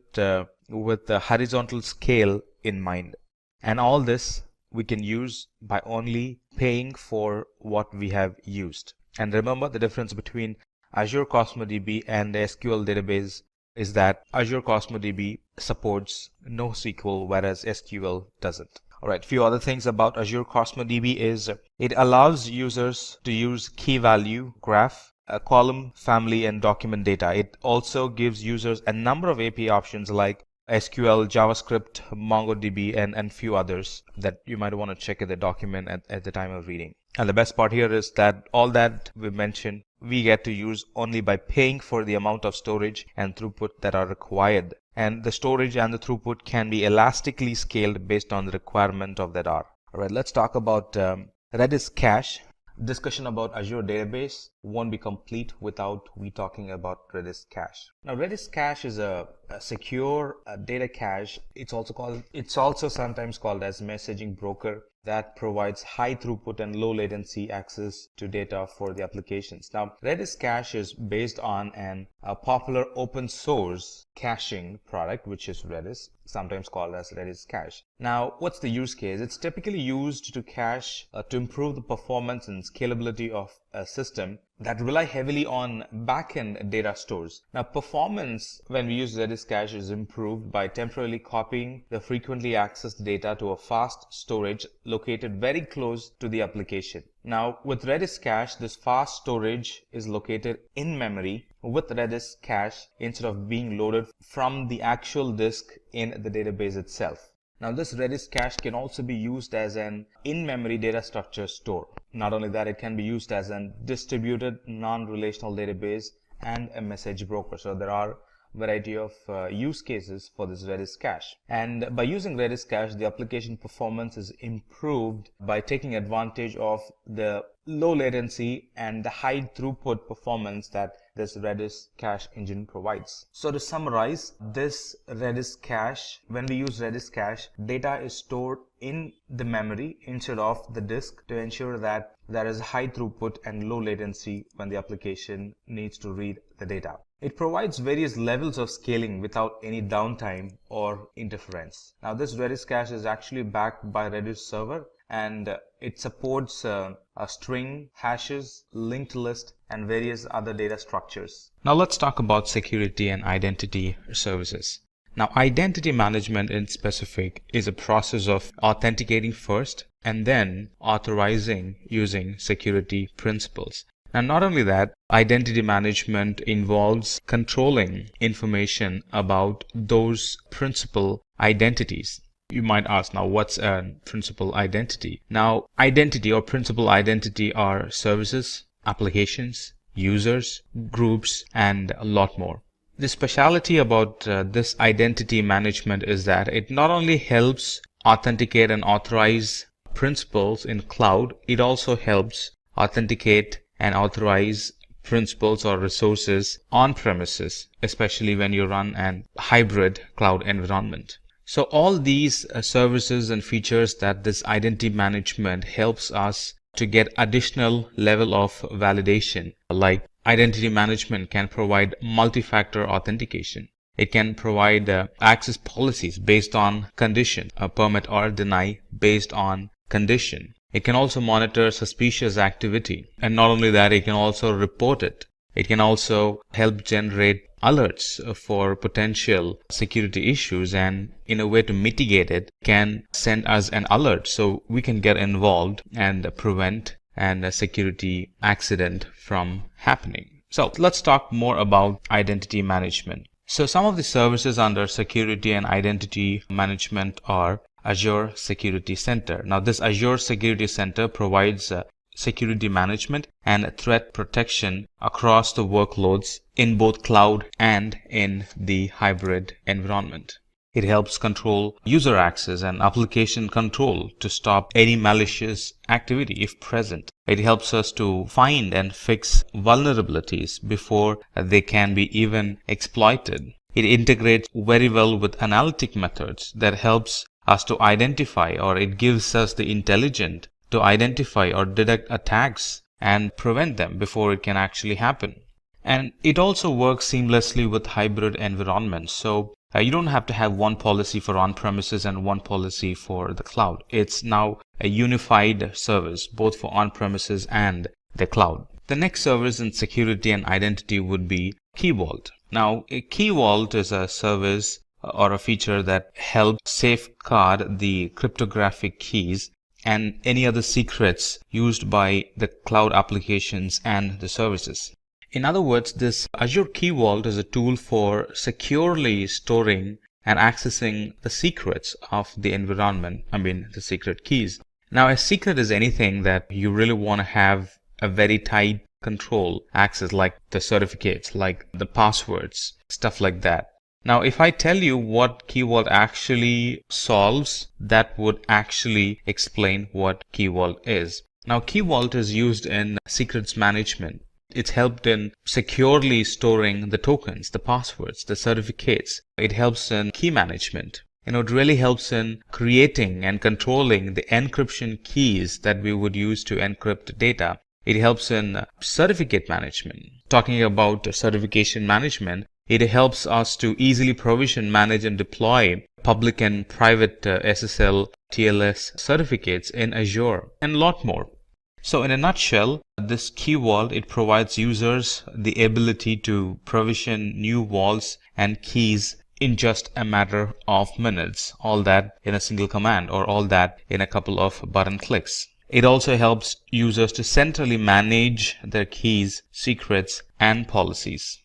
with the horizontal scale in mind. And all this we can use by only paying for what we have used. And remember, the difference between Azure CosmoDB and the SQL database is that Azure CosmoDB supports NoSQL, whereas SQL doesn't. Alright, few other things about Azure CosmoDB is it allows users to use key value, graph, column, family, and document data. It also gives users a number of API options like SQL, JavaScript, MongoDB, and few others that you might want to check in the document at the time of reading. And the best part here is that all that we mentioned, we get to use only by paying for the amount of storage and throughput that are required. And the storage and the throughput can be elastically scaled based on the requirement of that R. Alright, let's talk about Redis Cache. Discussion about Azure database won't be complete without we talking about Redis Cache. Now, Redis Cache is a secure data cache. It's also sometimes called as messaging broker that provides high throughput and low latency access to data for the applications. Now, Redis Cache is based on a popular open source caching product, which is Redis, sometimes called as Redis Cache. Now, what's the use case? It's typically used to cache to improve the performance and scalability of a system that rely heavily on backend data stores. Now, performance when we use Redis Cache is improved by temporarily copying the frequently accessed data to a fast storage located very close to the application. Now, with Redis Cache, this fast storage is located in memory with Redis Cache instead of being loaded from the actual disk in the database itself. Now, this Redis Cache can also be used as an in-memory data structure store. Not only that, it can be used as a distributed non-relational database and a message broker. So there are a variety of use cases for this Redis Cache. And by using Redis Cache, the application performance is improved by taking advantage of the low latency and the high throughput performance that this Redis Cache engine provides. So to summarize, this Redis Cache, when we use Redis Cache, data is stored in the memory instead of the disk to ensure that there is high throughput and low latency when the application needs to read the data. It provides various levels of scaling without any downtime or interference. Now, this Redis Cache is actually backed by Redis server, and it supports string, hashes, linked list, and various other data structures. Now let's talk about security and identity services. Now, identity management in specific is a process of authenticating first and then authorizing using security principles. And not only that, identity management involves controlling information about those principal identities. You might ask, now what's a principal identity? Now, identity or principal identity are services, applications, users, groups, and a lot more. The speciality about this identity management is that it not only helps authenticate and authorize principals in cloud, it also helps authenticate and authorize principals or resources on premises, especially when you run an hybrid cloud environment. So all these services and features that this identity management helps us to get additional level of validation, like identity management can provide multi-factor authentication. It can provide access policies based on condition, permit or deny based on condition. It can also monitor suspicious activity. And not only that, it can also report it. It can also help generate alerts for potential security issues, and in a way to mitigate it, can send us an alert so we can get involved and prevent a security accident from happening. So let's talk more about identity management. So some of the services under security and identity management are Azure Security Center. Now this Azure Security Center provides security management and threat protection across the workloads in both cloud and in the hybrid environment. It helps control user access and application control to stop any malicious activity if present. It helps us to find and fix vulnerabilities before they can be even exploited. It integrates very well with analytic methods that helps us to identify, or it gives us the intelligence to identify or detect attacks and prevent them before it can actually happen. And it also works seamlessly with hybrid environments. So you don't have to have one policy for on-premises and one policy for the cloud. It's now a unified service both for on-premises and the cloud. The next service in security and identity would be Key Vault. Now, a Key Vault is a service or a feature that helps safeguard the cryptographic keys and any other secrets used by the cloud applications and the services. In other words, this Azure Key Vault is a tool for securely storing and accessing the secrets of the environment, the secret keys. Now, a secret is anything that you really want to have a very tight control access, like the certificates, like the passwords, stuff like that. Now, if I tell you what Key Vault actually solves, that would actually explain what Key Vault is. Now, Key Vault is used in secrets management. It's helped in securely storing the tokens, the passwords, the certificates. It helps in key management. It really helps in creating and controlling the encryption keys that we would use to encrypt data. It helps in certificate management. Talking about certification management, it helps us to easily provision, manage, and deploy public and private SSL, TLS certificates in Azure, and a lot more. So in a nutshell, this Key Vault, it provides users the ability to provision new vaults and keys in just a matter of minutes. All that in a single command, or all that in a couple of button clicks. It also helps users to centrally manage their keys, secrets, and policies.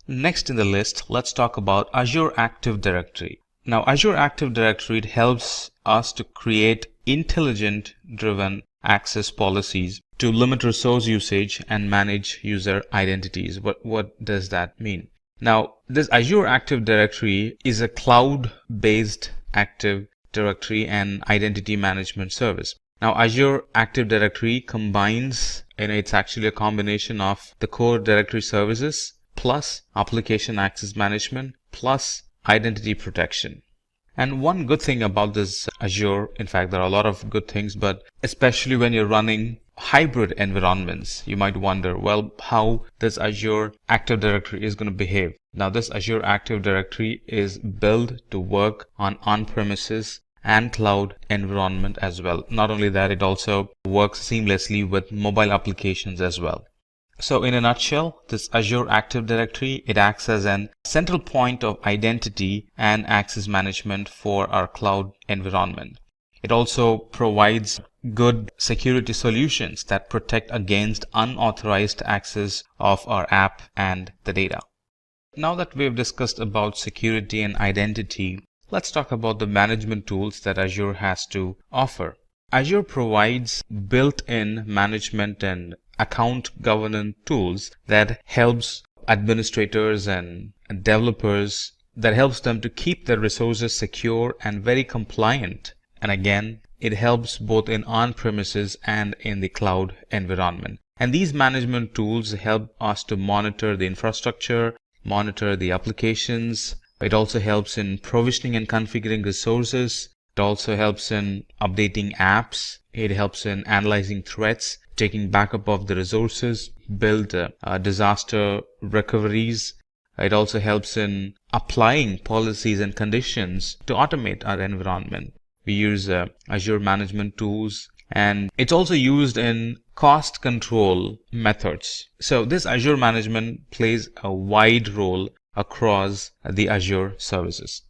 Next in the list, let's talk about Azure Active Directory. Now, Azure Active Directory helps us to create intelligent-driven access policies to limit resource usage and manage user identities. What does that mean? Now, this Azure Active Directory is a cloud-based Active Directory and identity management service. Now, Azure Active Directory combines, it's actually a combination of the core directory services plus application access management plus identity protection. And one good thing about this Azure, in fact, there are a lot of good things, but especially when you're running hybrid environments, you might wonder, well, how this Azure Active Directory is going to behave. Now, this Azure Active Directory is built to work on-premises and cloud environment as well. Not only that, it also works seamlessly with mobile applications as well. So in a nutshell, this Azure Active Directory, it acts as an central point of identity and access management for our cloud environment. It also provides good security solutions that protect against unauthorized access of our app and the data. Now that we've discussed about security and identity, let's talk about the management tools that Azure has to offer. Azure provides built-in management and account governance tools that helps administrators and developers, that helps them to keep their resources secure and very compliant. And again, it helps both in on-premises and in the cloud environment. And these management tools help us to monitor the infrastructure, monitor the applications. It also helps in provisioning and configuring resources. It also helps in updating apps. It helps in analyzing threats, taking backup of the resources, build disaster recoveries. It also helps in applying policies and conditions to automate our environment. We use Azure management tools, and it's also used in cost control methods. So this Azure management plays a wide role across the Azure services.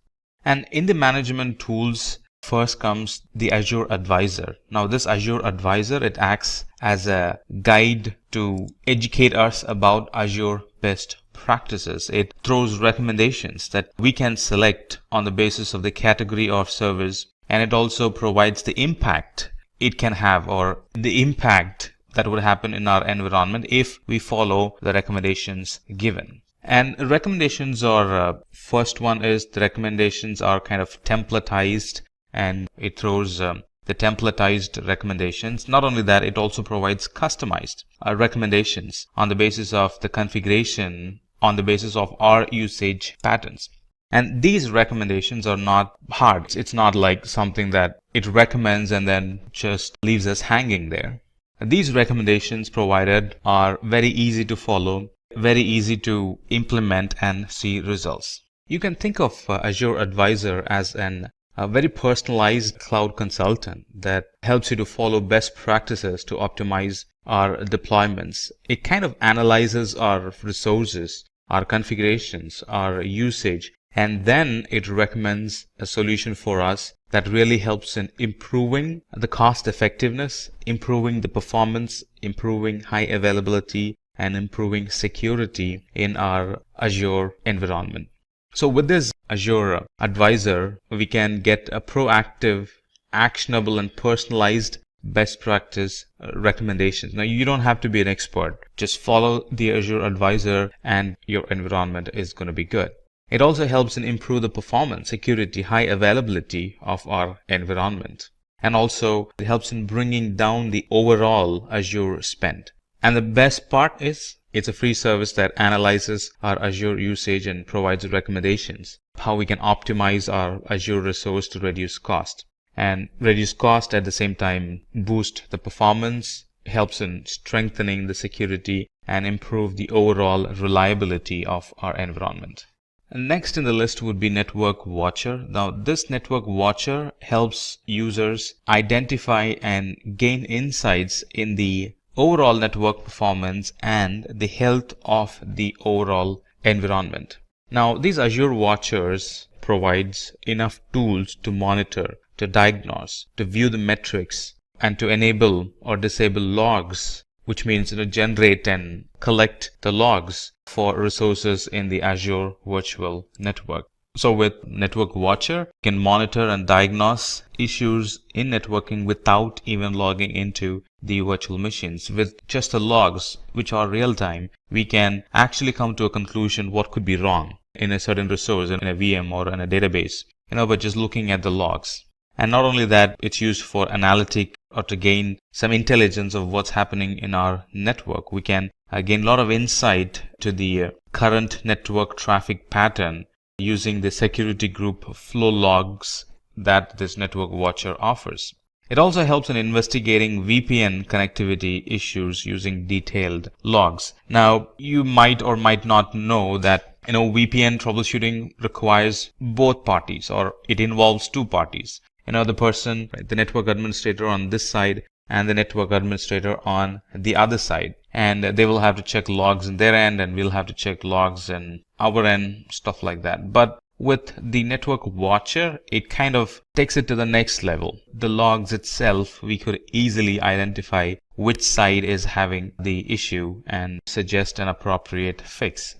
And in the management tools, first comes the Azure Advisor. Now this Azure Advisor, it acts as a guide to educate us about Azure best practices. It throws recommendations that we can select on the basis of the category of service, and it also provides the impact it can have, or the impact that would happen in our environment if we follow the recommendations given. And recommendations are, first one is the recommendations are kind of templatized, and it throws the templatized recommendations. Not only that, it also provides customized recommendations on the basis of the configuration, on the basis of our usage patterns. And these recommendations are not hard. It's not like something that it recommends and then just leaves us hanging there. These recommendations provided are very easy to follow, very easy to implement and see results. You can think of Azure Advisor as a very personalized cloud consultant that helps you to follow best practices to optimize our deployments. It kind of analyzes our resources, our configurations, our usage, and then it recommends a solution for us that really helps in improving the cost effectiveness, improving the performance, improving high availability, and improving security in our Azure environment. So with this Azure Advisor, we can get a proactive, actionable, and personalized best practice recommendations. Now, you don't have to be an expert. Just follow the Azure Advisor and your environment is going to be good. It also helps in improve the performance, security, high availability of our environment. And also it helps in bringing down the overall Azure spend. And the best part is it's a free service that analyzes our Azure usage and provides recommendations, how we can optimize our Azure resource to reduce cost. And reduce cost at the same time boost the performance, helps in strengthening the security and improve the overall reliability of our environment. Next in the list would be Network Watcher. Now this Network Watcher helps users identify and gain insights in the overall network performance and the health of the overall environment. Now these Azure Watchers provides enough tools to monitor, to diagnose, to view the metrics, and to enable or disable logs, which means generate and collect the logs for resources in the Azure Virtual Network. So with Network Watcher, you can monitor and diagnose issues in networking without even logging into the virtual machines. With just the logs, which are real time, we can actually come to a conclusion what could be wrong in a certain resource, in a VM or in a database, by just looking at the logs. And not only that, it's used for analytic or to gain some intelligence of what's happening in our network. We can gain a lot of insight to the current network traffic pattern using the security group flow logs that this Network Watcher offers. It also helps in investigating VPN connectivity issues using detailed logs. Now, you might or might not know that VPN troubleshooting requires both parties, or it involves two parties. The person, the network administrator on this side and the network administrator on the other side. And they will have to check logs in their end, and we'll have to check logs in our end, stuff like that. But with the Network Watcher, it kind of takes it to the next level. The logs itself, we could easily identify which side is having the issue and suggest an appropriate fix.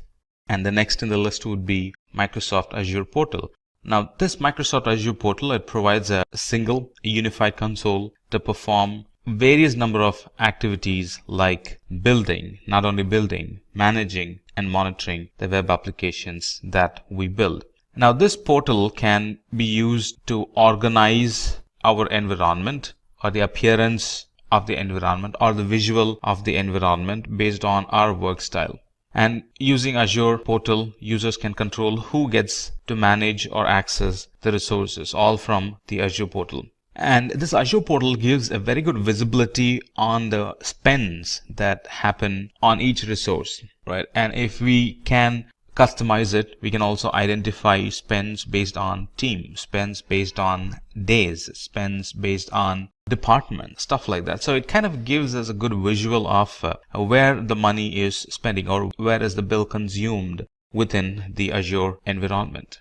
And the next in the list would be Microsoft Azure Portal. Now, this Microsoft Azure portal, it provides a single unified console to perform various number of activities like building, not only building, managing and monitoring the web applications that we build. Now, this portal can be used to organize our environment or the appearance of the environment or the visual of the environment based on our work style. And using Azure portal, users can control who gets to manage or access the resources, all from the Azure portal. And this Azure portal gives a very good visibility on the spends that happen on each resource, right? And if we can customize it, we can also identify spends based on team, spends based on days, spends based on department, stuff like that. So it kind of gives us a good visual of where the money is spending or where is the bill consumed within the Azure environment.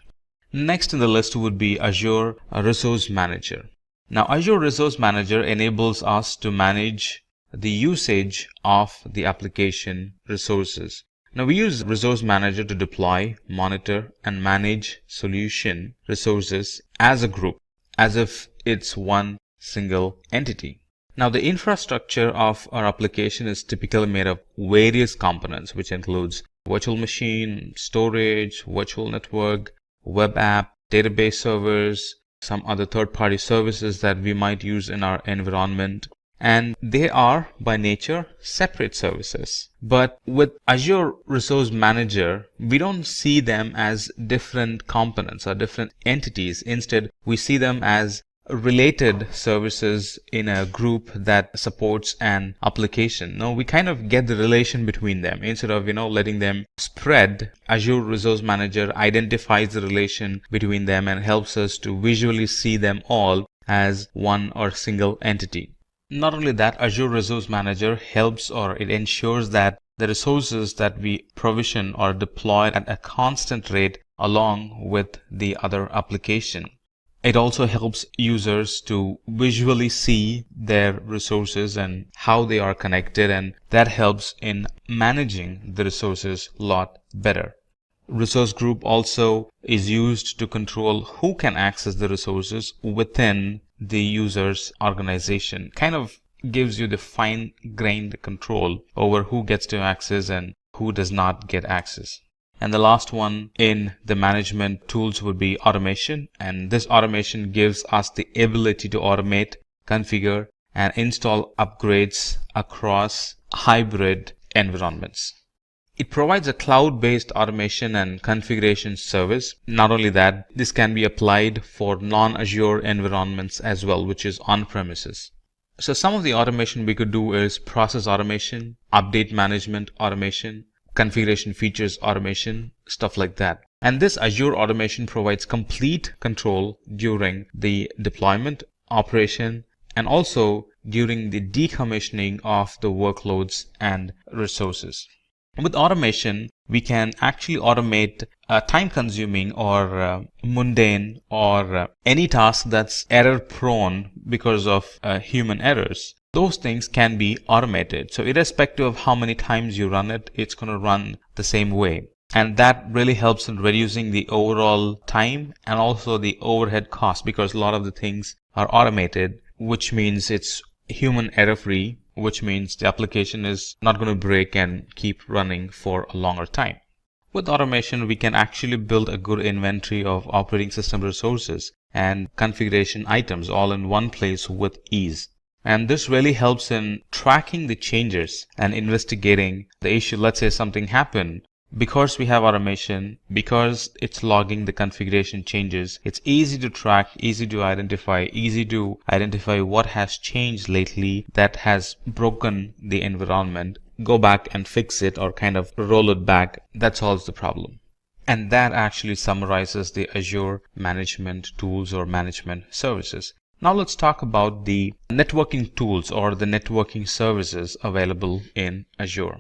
Next in the list would be Azure Resource Manager. Now, Azure Resource Manager enables us to manage the usage of the application resources. Now, we use Resource Manager to deploy, monitor, and manage solution resources as a group, as if it's one single entity. Now, the infrastructure of our application is typically made of various components, which includes virtual machine, storage, virtual network, web app, database servers, some other third-party services that we might use in our environment. And they are by nature separate services. But with Azure Resource Manager, we don't see them as different components or different entities. Instead, we see them as related services in a group that supports an application. Now, we kind of get the relation between them. Instead of, letting them spread, Azure Resource Manager identifies the relation between them and helps us to visually see them all as one or single entity. Not only that, Azure Resource Manager helps or it ensures that the resources that we provision are deployed at a constant rate along with the other application. It also helps users to visually see their resources and how they are connected, and that helps in managing the resources a lot better. Resource group also is used to control who can access the resources within the user's organization. Kind of gives you the fine-grained control over who gets to access and who does not get access. And the last one in the management tools would be automation. And this automation gives us the ability to automate, configure, and install upgrades across hybrid environments. It provides a cloud-based automation and configuration service. Not only that, this can be applied for non-Azure environments as well, which is on-premises. So some of the automation we could do is process automation, update management automation, configuration features automation, stuff like that. And this Azure automation provides complete control during the deployment, operation, and also during the decommissioning of the workloads and resources. With automation, we can actually automate time-consuming or mundane or any task that's error-prone because of human errors. Those things can be automated. So irrespective of how many times you run it, it's going to run the same way. And that really helps in reducing the overall time and also the overhead cost, because a lot of the things are automated, which means it's human error-free, which means the application is not going to break and keep running for a longer time. With automation, we can actually build a good inventory of operating system resources and configuration items all in one place with ease. And this really helps in tracking the changes and investigating the issue. Let's say something happened. Because we have automation, because it's logging the configuration changes, it's easy to track, easy to identify what has changed lately that has broken the environment, go back and fix it or kind of roll it back. That solves the problem. And that actually summarizes the Azure management tools or management services. Now let's talk about the networking tools or the networking services available in Azure.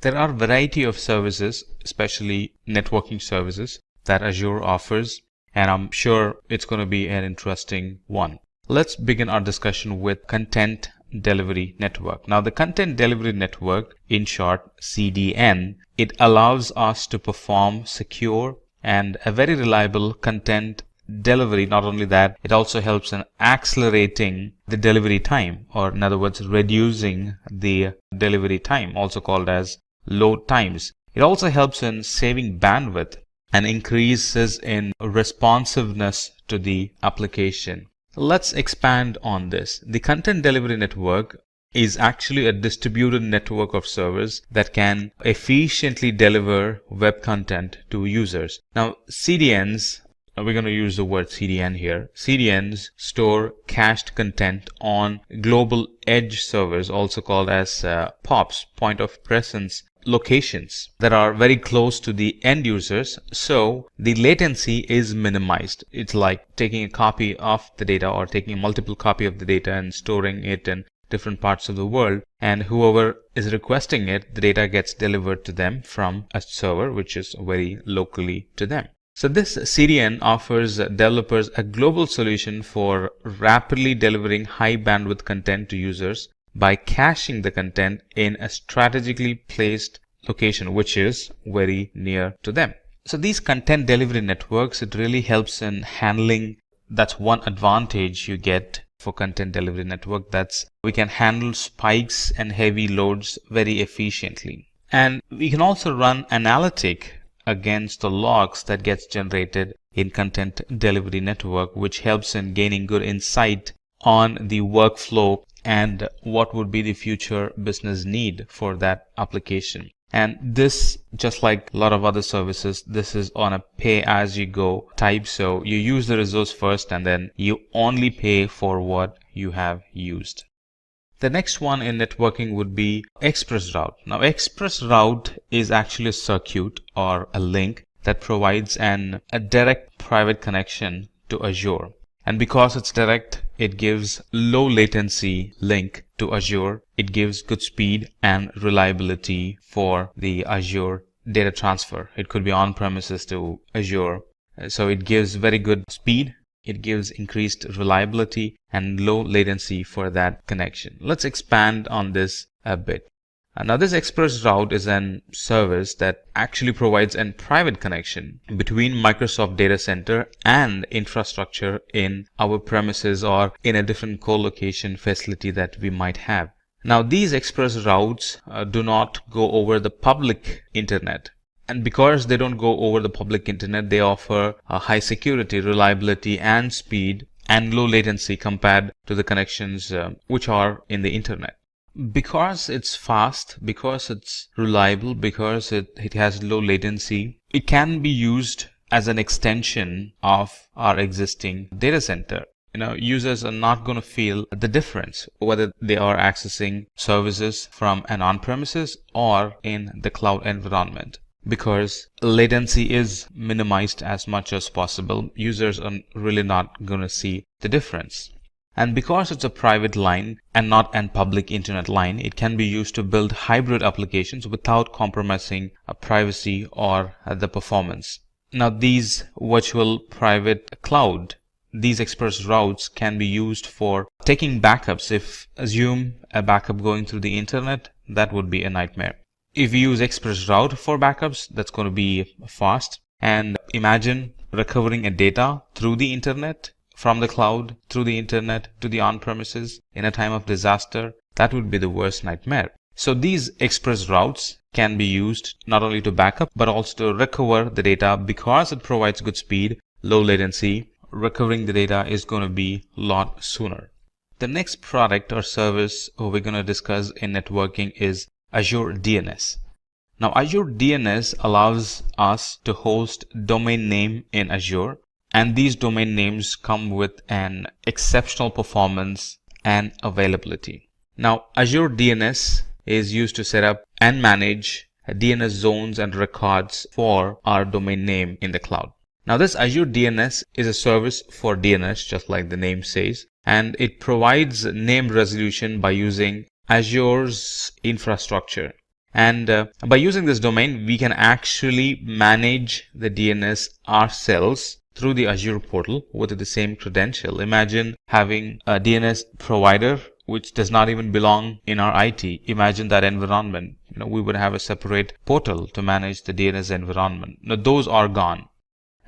There are a variety of services, especially networking services, that Azure offers, and I'm sure it's going to be an interesting one. Let's begin our discussion with Content Delivery Network. Now, the Content Delivery Network, in short, CDN, it allows us to perform secure and a very reliable content delivery. Not only that, it also helps in accelerating the delivery time, or in other words, reducing the delivery time, also called as load times. It also helps in saving bandwidth and increases in responsiveness to the application. Let's expand on this. The content delivery network is actually a distributed network of servers that can efficiently deliver web content to users. Now, CDNs, we're going to use the word CDN here. CDNs store cached content on global edge servers, also called as POPs, point of presence locations, that are very close to the end users, so the latency is minimized. It's like taking a copy of the data or taking a multiple copy of the data and storing it in different parts of the world, and whoever is requesting it, the data gets delivered to them from a server which is very locally to them. So this CDN offers developers a global solution for rapidly delivering high bandwidth content to users by caching the content in a strategically placed location which is very near to them. So these content delivery networks, it really helps in handling. That's one advantage you get for content delivery network, that's we can handle spikes and heavy loads very efficiently. And we can also run analytic against the logs that gets generated in content delivery network, which helps in gaining good insight on the workflow and what would be the future business need for that application. And this, just like a lot of other services, this is on a pay as you go type. So you use the resource first and then you only pay for what you have used. The next one in networking would be ExpressRoute. Now, ExpressRoute is actually a circuit or a link that provides a direct private connection to Azure. And because it's direct, it gives low latency link to Azure. It gives good speed and reliability for the Azure data transfer. It could be on-premises to Azure. So it gives very good speed. It gives increased reliability and low latency for that connection. Let's expand on this a bit. Now, this ExpressRoute is a service that actually provides a private connection between Microsoft data center and infrastructure in our premises or in a different co-location facility that we might have. Now, these ExpressRoutes do not go over the public internet. And because they don't go over the public internet, they offer a high security, reliability, and speed and low latency compared to the connections which are in the internet. Because it's fast, because it's reliable, because it has low latency, it can be used as an extension of our existing data center. Users are not going to feel the difference whether they are accessing services from an on-premises or in the cloud environment, because latency is minimized as much as possible. Users are really not going to see the difference. And because it's a private line and not a public internet line, it can be used to build hybrid applications without compromising privacy or the performance. Now, these virtual private cloud, these ExpressRoutes can be used for taking backups. If assume a backup going through the internet, that would be a nightmare. If you use ExpressRoute for backups, that's going to be fast. And imagine recovering a data through the internet, from the cloud, through the internet, to the on-premises in a time of disaster. That would be the worst nightmare. So these ExpressRoutes can be used not only to backup, but also to recover the data. Because it provides good speed, low latency, recovering the data is going to be a lot sooner. The next product or service we're going to discuss in networking is Azure DNS. Now, Azure DNS allows us to host domain name in Azure, and these domain names come with an exceptional performance and availability. Now, Azure DNS is used to set up and manage DNS zones and records for our domain name in the cloud. Now, this Azure DNS is a service for DNS, just like the name says, and it provides name resolution by using Azure's infrastructure. And by using this domain, we can actually manage the DNS ourselves through the Azure portal with the same credential. Imagine having a DNS provider which does not even belong in our IT. Imagine that environment. We would have a separate portal to manage the DNS environment. Now, those are gone.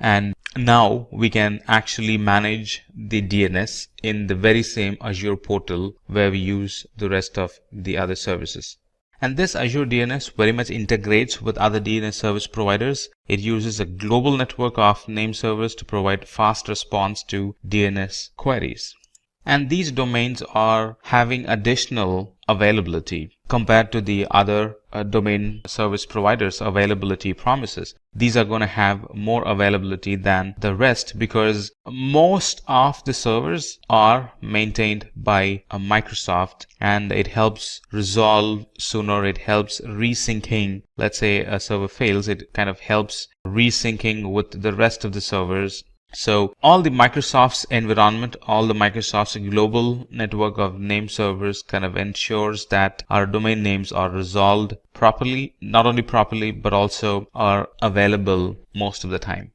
And now we can actually manage the DNS in the very same Azure portal where we use the rest of the other services. And this Azure DNS very much integrates with other DNS service providers. It uses a global network of name servers to provide fast response to DNS queries. And these domains are having additional availability compared to the other domain service providers' availability promises. These are going to have more availability than the rest because most of the servers are maintained by Microsoft, and it helps resolve sooner. It helps resyncing. Let's say a server fails, it kind of helps resyncing with the rest of the servers. So all the Microsoft's environment, all the Microsoft's global network of name servers kind of ensures that our domain names are resolved properly, not only properly, but also are available most of the time.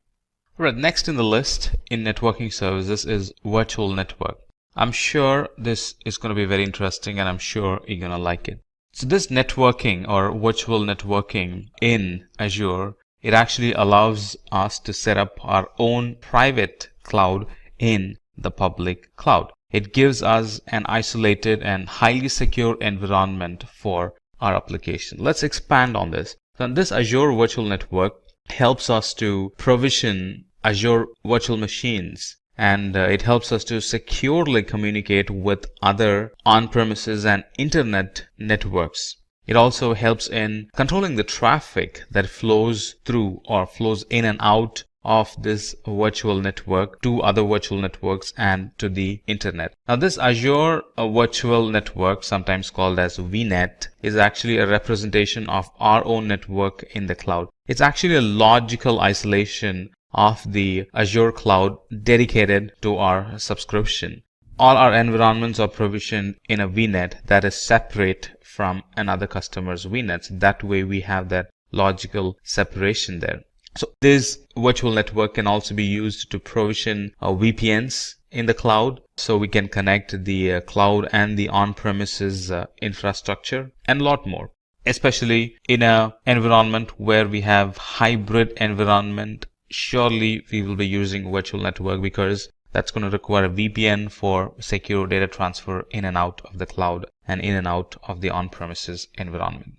Right, next in the list in networking services is virtual network. I'm sure this is going to be very interesting, and I'm sure you're going to like it. So this networking or virtual networking in Azure, it actually allows us to set up our own private cloud in the public cloud. It gives us an isolated and highly secure environment for our application. Let's expand on this. So this Azure Virtual Network helps us to provision Azure virtual machines, and it helps us to securely communicate with other on-premises and internet networks. It also helps in controlling the traffic that flows through or flows in and out of this virtual network to other virtual networks and to the internet. Now this Azure virtual network, sometimes called as VNet, is actually a representation of our own network in the cloud. It's actually a logical isolation of the Azure cloud dedicated to our subscription. All our environments are provisioned in a VNet that is separate from another customer's VNets. That way we have that logical separation there. So this virtual network can also be used to provision VPNs in the cloud, so we can connect the cloud and the on-premises infrastructure and a lot more, especially in an environment where we have hybrid environment. Surely we will be using virtual network because that's going to require a VPN for secure data transfer in and out of the cloud and in and out of the on-premises environment.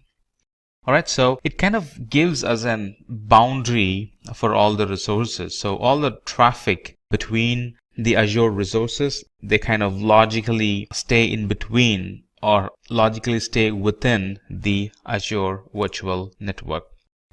Alright, so it kind of gives us a boundary for all the resources. So all the traffic between the Azure resources, they kind of logically stay in between or logically stay within the Azure Virtual Network.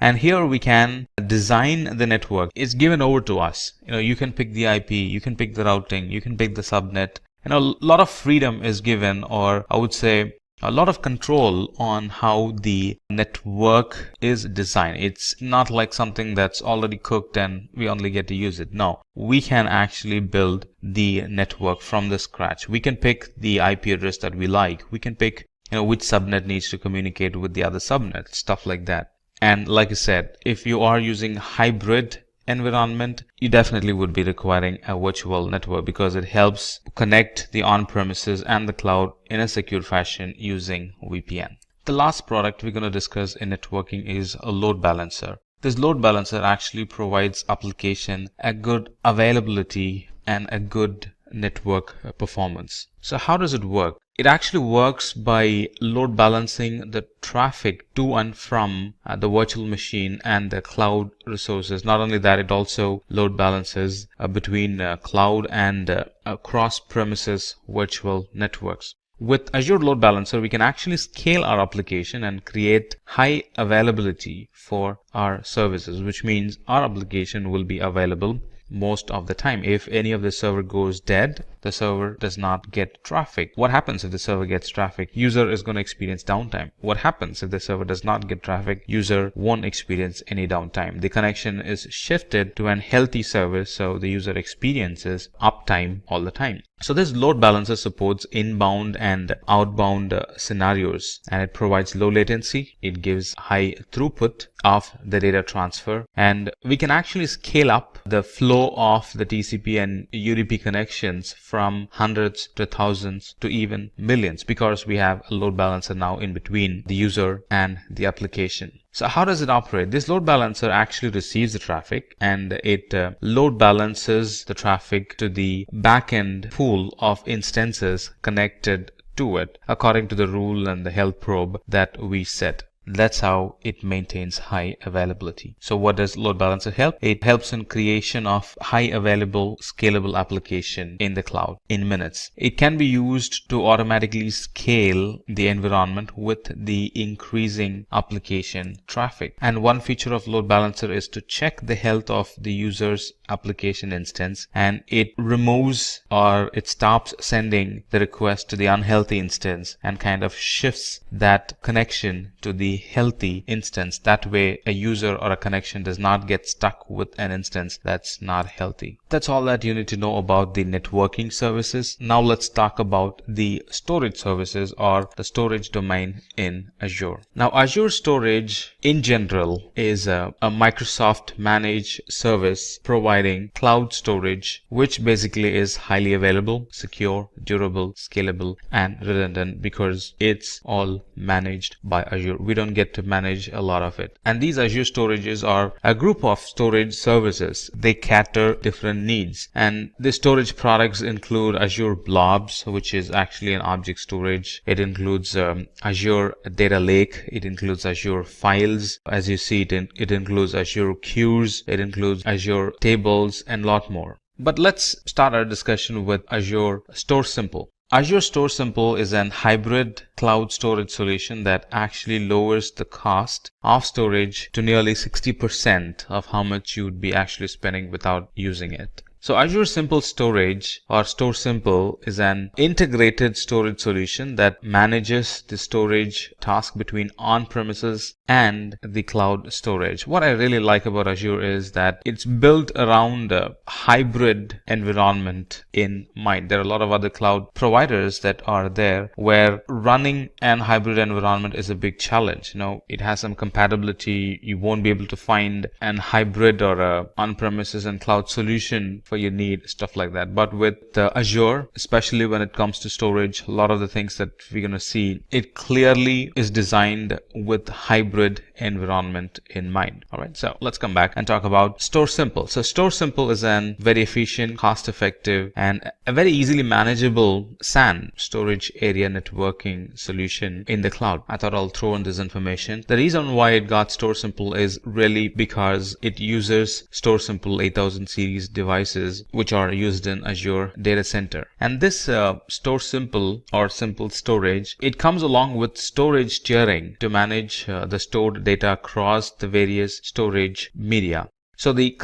And here we can design the network. It's given over to us. You can pick the IP, you can pick the routing, you can pick the subnet. A lot of freedom is given, or I would say a lot of control on how the network is designed. It's not like something that's already cooked and we only get to use it. No, we can actually build the network from the scratch. We can pick the IP address that we like. We can pick which subnet needs to communicate with the other subnet, stuff like that. And like I said, if you are using hybrid environment, you definitely would be requiring a virtual network because it helps connect the on-premises and the cloud in a secure fashion using VPN. The last product we're going to discuss in networking is a load balancer. This load balancer actually provides application a good availability and a good network performance. So how does it work? It actually works by load balancing the traffic to and from the virtual machine and the cloud resources. Not only that, it also load balances between cloud and cross-premises virtual networks. With Azure Load Balancer, we can actually scale our application and create high availability for our services, which means our application will be available most of the time. If any of the server goes dead, the server does not get traffic. What happens if the server gets traffic? User is going to experience downtime. What happens if the server does not get traffic? User won't experience any downtime. The connection is shifted to an healthy service, so the user experiences uptime all the time. So this load balancer supports inbound and outbound scenarios, and it provides low latency. It gives high throughput of the data transfer, and we can actually scale up the flow of the TCP and UDP connections from hundreds to thousands to even millions, because we have a load balancer now in between the user and the application. So how does it operate? This load balancer actually receives the traffic, and it load balances the traffic to the backend pool of instances connected to it according to the rule and the health probe that we set. That's how it maintains high availability. So what does load balancer help? It helps in creation of high available scalable application in the cloud in minutes. It can be used to automatically scale the environment with the increasing application traffic. And one feature of load balancer is to check the health of the user's application instance, and it removes or it stops sending the request to the unhealthy instance and kind of shifts that connection to the healthy instance. That way a user or a connection does not get stuck with an instance that's not healthy. That's all that you need to know about the networking services. Now let's talk about the storage services or the storage domain in Azure. Now Azure Storage in general is a Microsoft managed service providing cloud storage, which basically is highly available, secure, durable, scalable, and redundant, because it's all managed by Azure. We don't get to manage a lot of it. And these Azure storages are a group of storage services. They cater different needs, and the storage products include Azure Blobs, which is actually an object storage. It includes Azure Data Lake. It includes Azure Files. As you see, it includes Azure Queues. It includes Azure Tables and a lot more. But let's start our discussion with Azure Store Simple. Azure Store Simple is an hybrid cloud storage solution that actually lowers the cost of storage to nearly 60% of how much you would be actually spending without using it. So Azure Simple Storage or Store Simple is an integrated storage solution that manages the storage task between on-premises and the cloud storage. What I really like about Azure is that it's built around a hybrid environment in mind. There are a lot of other cloud providers that are there where running an hybrid environment is a big challenge. You know, it has some compatibility. You won't be able to find an hybrid or a on-premises and cloud solution for your need, stuff like that. But with Azure, especially when it comes to storage, a lot of the things that we're going to see, it clearly is designed with hybrid environment in mind. All right, so let's come back and talk about Store Simple. So Store Simple is an very efficient, cost-effective, and a very easily manageable SAN, storage area networking solution in the cloud. I thought I'll throw in this information. The reason why it got Store Simple is really because it uses Store Simple 8000 series devices, which are used in Azure Data Center. And this Store Simple or Simple Storage, it comes along with storage tiering to manage the stored data across the various storage media. So the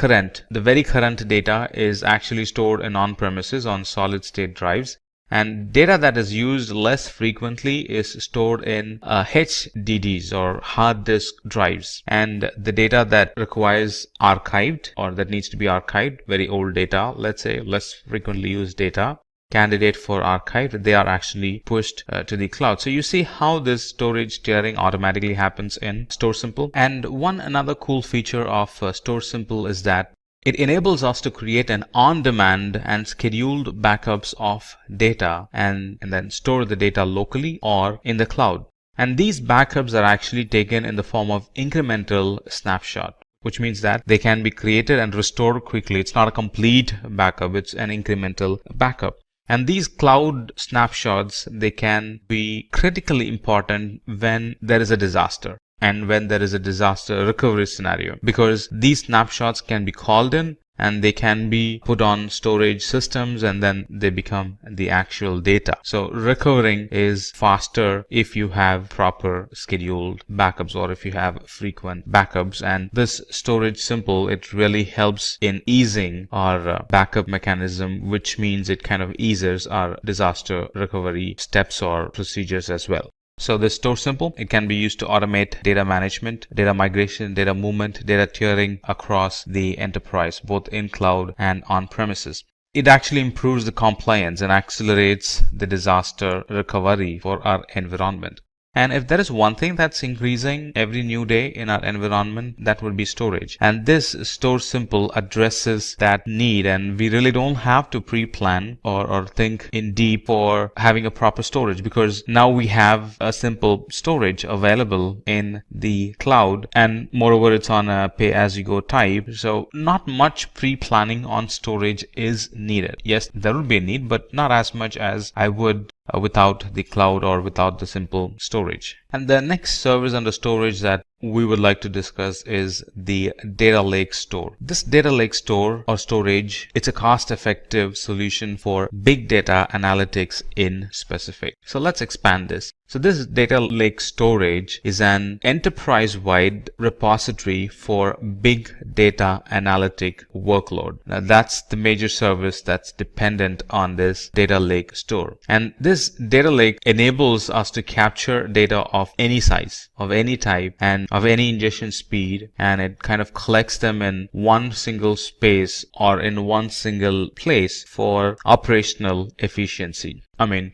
very current data is actually stored in on-premises on solid state drives, and data that is used less frequently is stored in HDDs or hard disk drives. And the data that requires archived or that needs to be archived, very old data, let's say less frequently used data, candidate for archive, they are actually pushed to the cloud. So you see how this storage tiering automatically happens in Store Simple. And another cool feature of Store Simple is that it enables us to create an on-demand and scheduled backups of data and then store the data locally or in the cloud. And these backups are actually taken in the form of incremental snapshot, which means that they can be created and restored quickly. It's not a complete backup, it's an incremental backup. And these cloud snapshots, they can be critically important when there is a disaster and when there is a disaster recovery scenario, because these snapshots can be called in and they can be put on storage systems and then they become the actual data. So recovering is faster if you have proper scheduled backups or if you have frequent backups. And this Storage Simple, it really helps in easing our backup mechanism, which means it kind of eases our disaster recovery steps or procedures as well. So this Store Simple, it can be used to automate data management, data migration, data movement, data tiering across the enterprise, both in cloud and on premises. It actually improves the compliance and accelerates the disaster recovery for our environment. And if there is one thing that's increasing every new day in our environment, that would be storage. And this Store Simple addresses that need, and we really don't have to pre-plan or think in deep for having a proper storage, because now we have a simple storage available in the cloud, and moreover it's on a pay-as-you-go type. So not much pre-planning on storage is needed. Yes, there will be a need, but not as much as I would without the cloud or without the simple storage. And the next service under storage that we would like to discuss is the data lake store. This data lake store or storage, it's a cost-effective solution for big data analytics in specific. So let's expand this. So this data lake storage is an enterprise-wide repository for big data analytic workload. Now that's the major service that's dependent on this data lake store. And this data lake enables us to capture data of any size, of any type, and of any ingestion speed, and it kind of collects them in one single space or in one single place for operational efficiency. And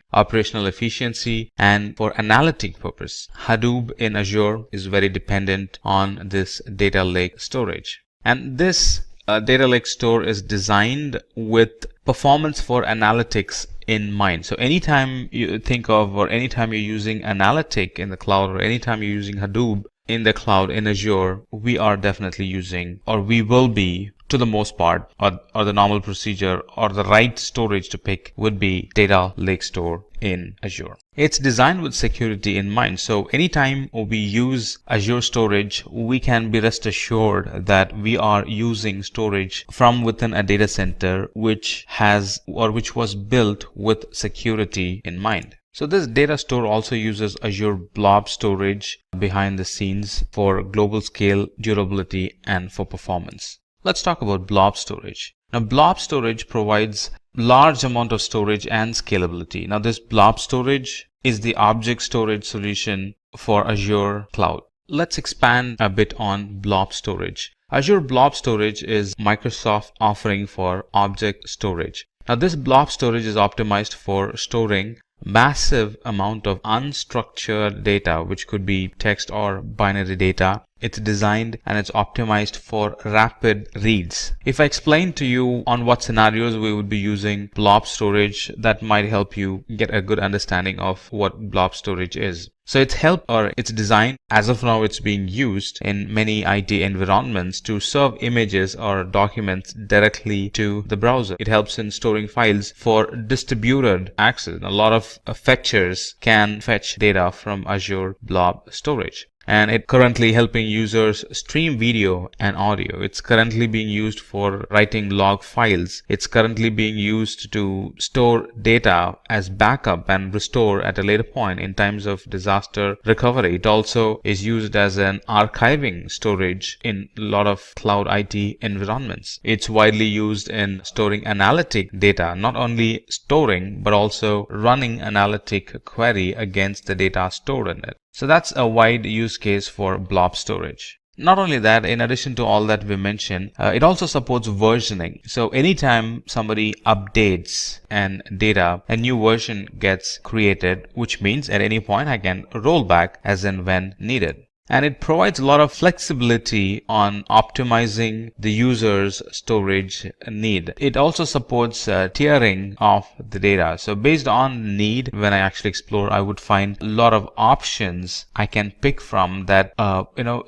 for analytic purpose. Hadoop in Azure is very dependent on this data lake storage. And this data lake store is designed with performance for analytics in mind. So anytime you think of, or anytime you're using analytic in the cloud, or anytime you're using Hadoop in the cloud in Azure, we are definitely using, or we will be, to the most part, or the normal procedure or the right storage to pick would be data lake store in Azure. It's designed with security in mind. So anytime we use Azure storage, we can be rest assured that we are using storage from within a data center which was built with security in mind. So this data store also uses Azure Blob storage behind the scenes for global scale, durability, and for performance. Let's talk about blob storage. Now, blob storage provides large amount of storage and scalability. Now, this blob storage is the object storage solution for Azure Cloud. Let's expand a bit on blob storage. Azure Blob Storage is Microsoft offering for object storage. Now, this blob storage is optimized for storing massive amount of unstructured data, which could be text or binary data. It's designed and it's optimized for rapid reads. If I explain to you on what scenarios we would be using blob storage, that might help you get a good understanding of what blob storage is. So it's designed, as of now it's being used in many IT environments to serve images or documents directly to the browser. It helps in storing files for distributed access. A lot of fetchers can fetch data from Azure Blob Storage. And it's currently helping users stream video and audio. It's currently being used for writing log files. It's currently being used to store data as backup and restore at a later point in times of disaster recovery. It also is used as an archiving storage in a lot of cloud IT environments. It's widely used in storing analytic data, not only storing but also running analytic query against the data stored in it. So that's a wide use case for blob storage. Not only that, in addition to all that we mentioned, it also supports versioning. So anytime somebody updates an data, a new version gets created, which means at any point I can roll back as and when needed. And it provides a lot of flexibility on optimizing the user's storage need. It also supports tiering of the data. So based on need, when I actually explore, I would find a lot of options I can pick from that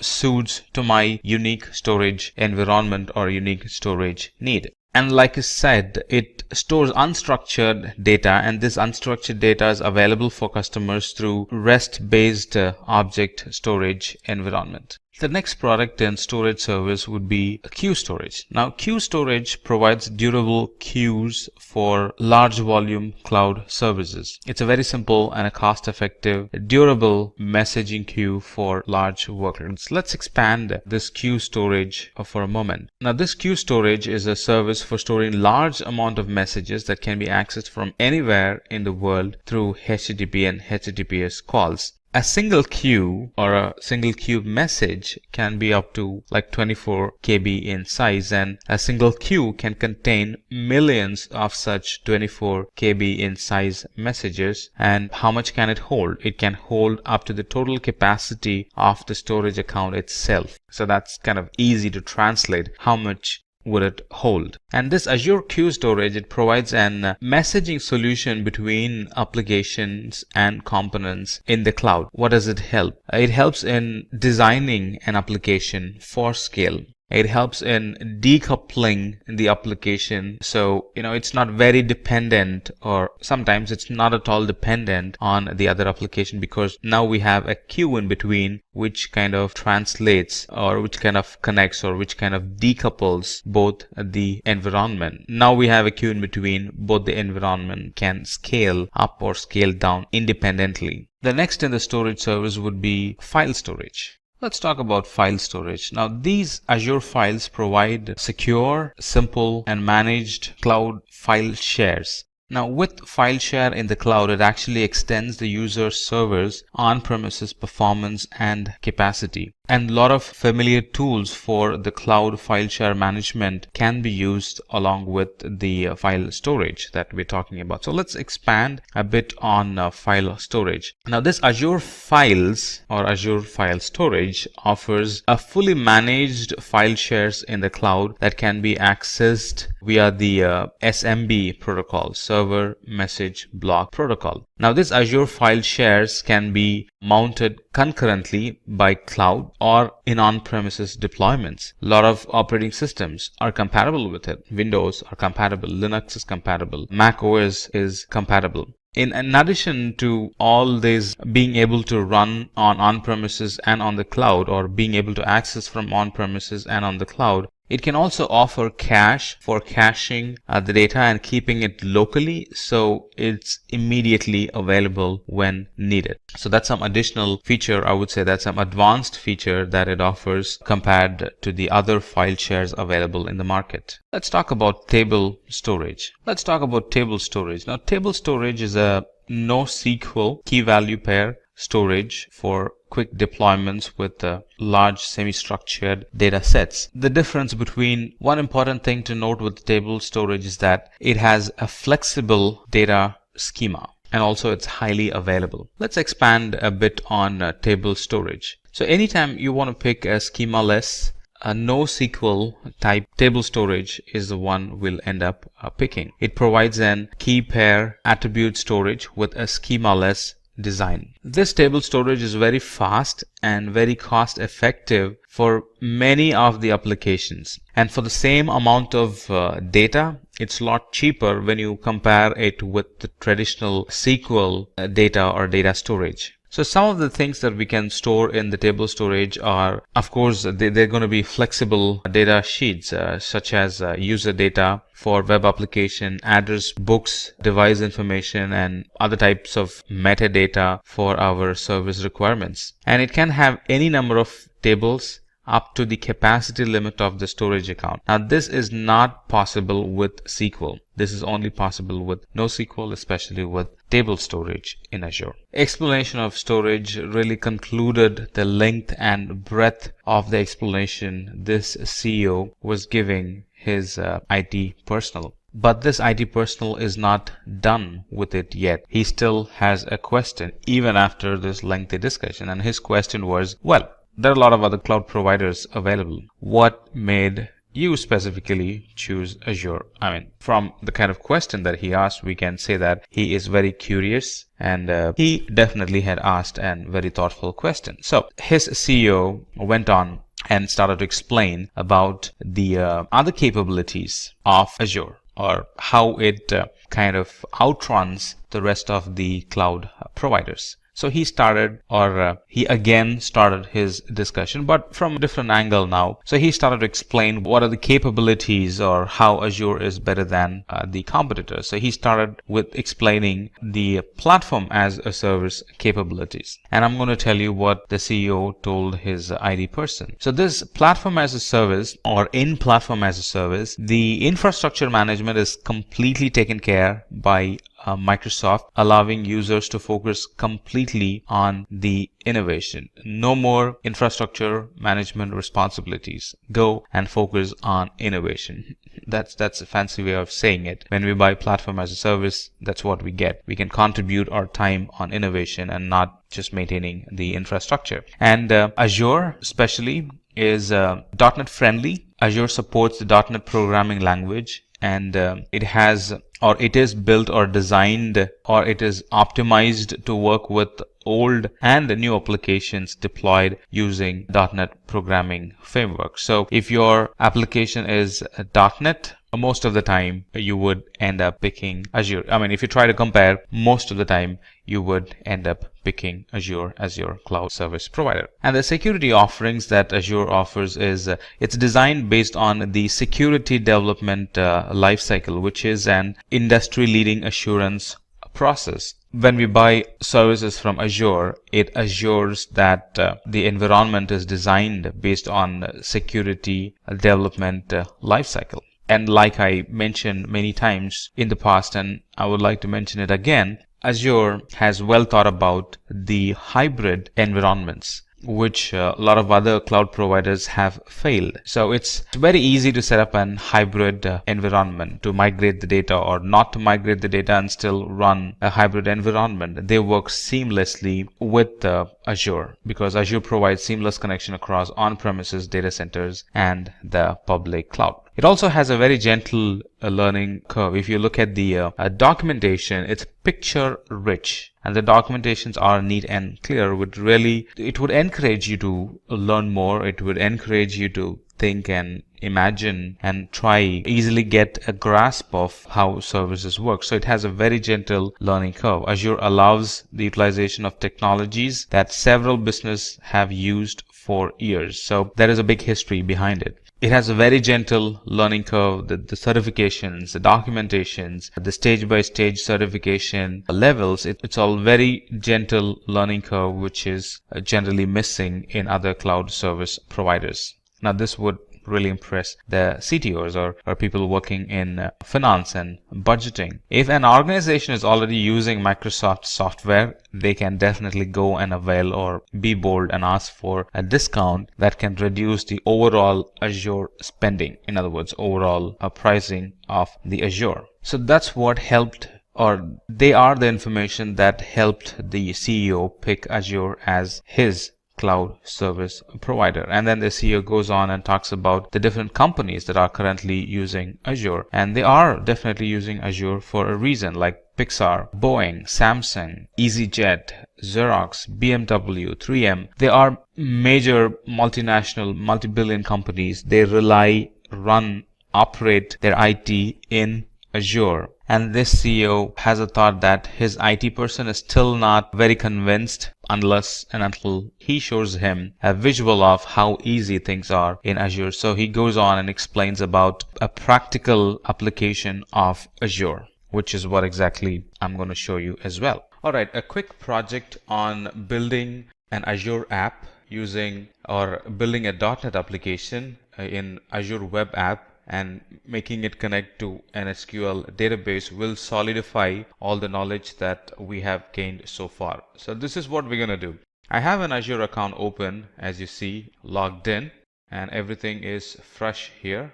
suits to my unique storage environment or unique storage need. And like I said, it stores unstructured data, and this unstructured data is available for customers through REST-based object storage environment. The next product and storage service would be queue storage. Now, queue storage provides durable queues for large volume cloud services. It's a very simple and a cost-effective, durable messaging queue for large workloads. Let's expand this queue storage for a moment. Now, this queue storage is a service for storing large amount of messages that can be accessed from anywhere in the world through HTTP and HTTPS calls. a single queue or a single queue message can be up to like 24 KB in size, and a single queue can contain millions of such 24 KB in size messages. And how much can it hold? It can hold up to the total capacity of the storage account itself. So that's kind of easy to translate. How much would it hold? And this Azure Queue Storage, it provides an messaging solution between applications and components in the cloud. What does it help? It helps in designing an application for scale. It helps in decoupling the application, so it's not very dependent, or sometimes it's not at all dependent on the other application, because now we have a queue in between which kind of translates, or which kind of connects, or which kind of decouples both the environment. Now we have a queue in between, both the environment can scale up or scale down independently. The next in the storage service would be file storage. Let's talk about file storage. Now, these Azure files provide secure, simple, and managed cloud file shares. Now, with file share in the cloud, it actually extends the user server's on-premises performance and capacity. And a lot of familiar tools for the cloud file share management can be used along with the file storage that we're talking about. So let's expand a bit on file storage. Now, this Azure Files or Azure File Storage offers a fully managed file shares in the cloud that can be accessed via the SMB protocol, Server Message Block Protocol. Now, this Azure file shares can be mounted concurrently by cloud or in on-premises deployments. A lot of operating systems are compatible with it. Windows are compatible, Linux is compatible, Mac OS is compatible. In addition to all this being able to run on-premises and on the cloud, or being able to access from on-premises and on the cloud, it can also offer cache for caching the data and keeping it locally, so it's immediately available when needed. So that's some additional feature. I would say that's some advanced feature that it offers compared to the other file shares available in the market. Let's talk about table storage. Now, table storage is a NoSQL key value pair storage for quick deployments with large semi-structured data sets. The difference between one important thing to note with table storage is that it has a flexible data schema, and also it's highly available. Let's expand a bit on table storage. So anytime you want to pick a schema-less, a NoSQL type table storage is the one we'll end up picking. It provides an key pair attribute storage with a schema-less design. This table storage is very fast and very cost effective for many of the applications, and for the same amount of data, it's a lot cheaper when you compare it with the traditional SQL data or data storage. So some of the things that we can store in the table storage are, of course, they're going to be flexible data sheets, such as user data for web application, address books, device information, and other types of metadata for our service requirements. And it can have any number of tables up to the capacity limit of the storage account. Now, this is not possible with SQL. This is only possible with NoSQL, especially with table storage in Azure. Explanation of storage really concluded the length and breadth of the explanation this CEO was giving his IT personnel. But this IT personnel is not done with it yet. He still has a question even after this lengthy discussion, and his question was, well, there are a lot of other cloud providers available. What made you specifically choose Azure? I mean, from the kind of question that he asked, we can say that he is very curious, and he definitely had asked a very thoughtful question. So his CEO went on and started to explain about the other capabilities of Azure, or how it kind of outruns the rest of the cloud providers. So he started, or he again started his discussion, but from a different angle now. So he started to explain what are the capabilities, or how Azure is better than the competitors. So he started with explaining the platform as a service capabilities. And I'm going to tell you what the CEO told his IT person. So this platform as a service, or in platform as a service, the infrastructure management is completely taken care by Microsoft, allowing users to focus completely on the innovation. No more infrastructure management responsibilities. Go and focus on innovation. That's a fancy way of saying it. When we buy platform as a service, that's what we get. We can contribute our time on innovation and not just maintaining the infrastructure. And Azure especially is .NET friendly. Azure supports the .NET programming language, and it is built or designed, or it is optimized to work with old and new applications deployed using .NET programming framework. So if your application is .NET, most of the time you would end up picking Azure. I mean, if you try to compare, most of the time you would end up picking Azure as your cloud service provider. And the security offerings that Azure offers is it's designed based on the security development lifecycle, which is an industry-leading assurance process. When we buy services from Azure, it assures that the environment is designed based on security development lifecycle. And like I mentioned many times in the past, and I would like to mention it again, Azure has well thought about the hybrid environments, which a lot of other cloud providers have failed. So it's very easy to set up an hybrid environment, to migrate the data or not to migrate the data and still run a hybrid environment. They work seamlessly with Azure, because Azure provides seamless connection across on-premises data centers and the public cloud. It also has a very gentle learning curve. If you look at the documentation, it's picture rich, and the documentations are neat and clear. It would encourage you to learn more. It would encourage you to think and imagine and try easily get a grasp of how services work. So it has a very gentle learning curve. Azure allows the utilization of technologies that several businesses have used for years. So there is a big history behind it. It has a very gentle learning curve. The certifications, the documentations, the stage-by-stage certification levels, it's all very gentle learning curve, which is generally missing in other cloud service providers. Now, this would really impress the CTOs or people working in finance and budgeting. If an organization is already using Microsoft software, they can definitely go and avail or be bold and ask for a discount that can reduce the overall Azure spending. In other words, overall pricing of the Azure. So that's what helped, or they are the information that helped the CEO pick Azure as his cloud service provider. And then the CEO goes on and talks about the different companies that are currently using Azure, and they are definitely using Azure for a reason, like Pixar, Boeing, Samsung, EasyJet, Xerox, BMW, 3M. They are major multinational, multi-billion companies. They rely, run, operate their IT in Azure. And this CEO has a thought that his IT person is still not very convinced unless and until he shows him a visual of how easy things are in Azure. So he goes on and explains about a practical application of Azure, which is what exactly I'm going to show you as well. All right, a quick project on building an Azure app using, or building a .NET application in Azure Web App and making it connect to an SQL database will solidify all the knowledge that we have gained so far. So this is what we're going to do. I have an Azure account open, as you see, logged in, and everything is fresh here.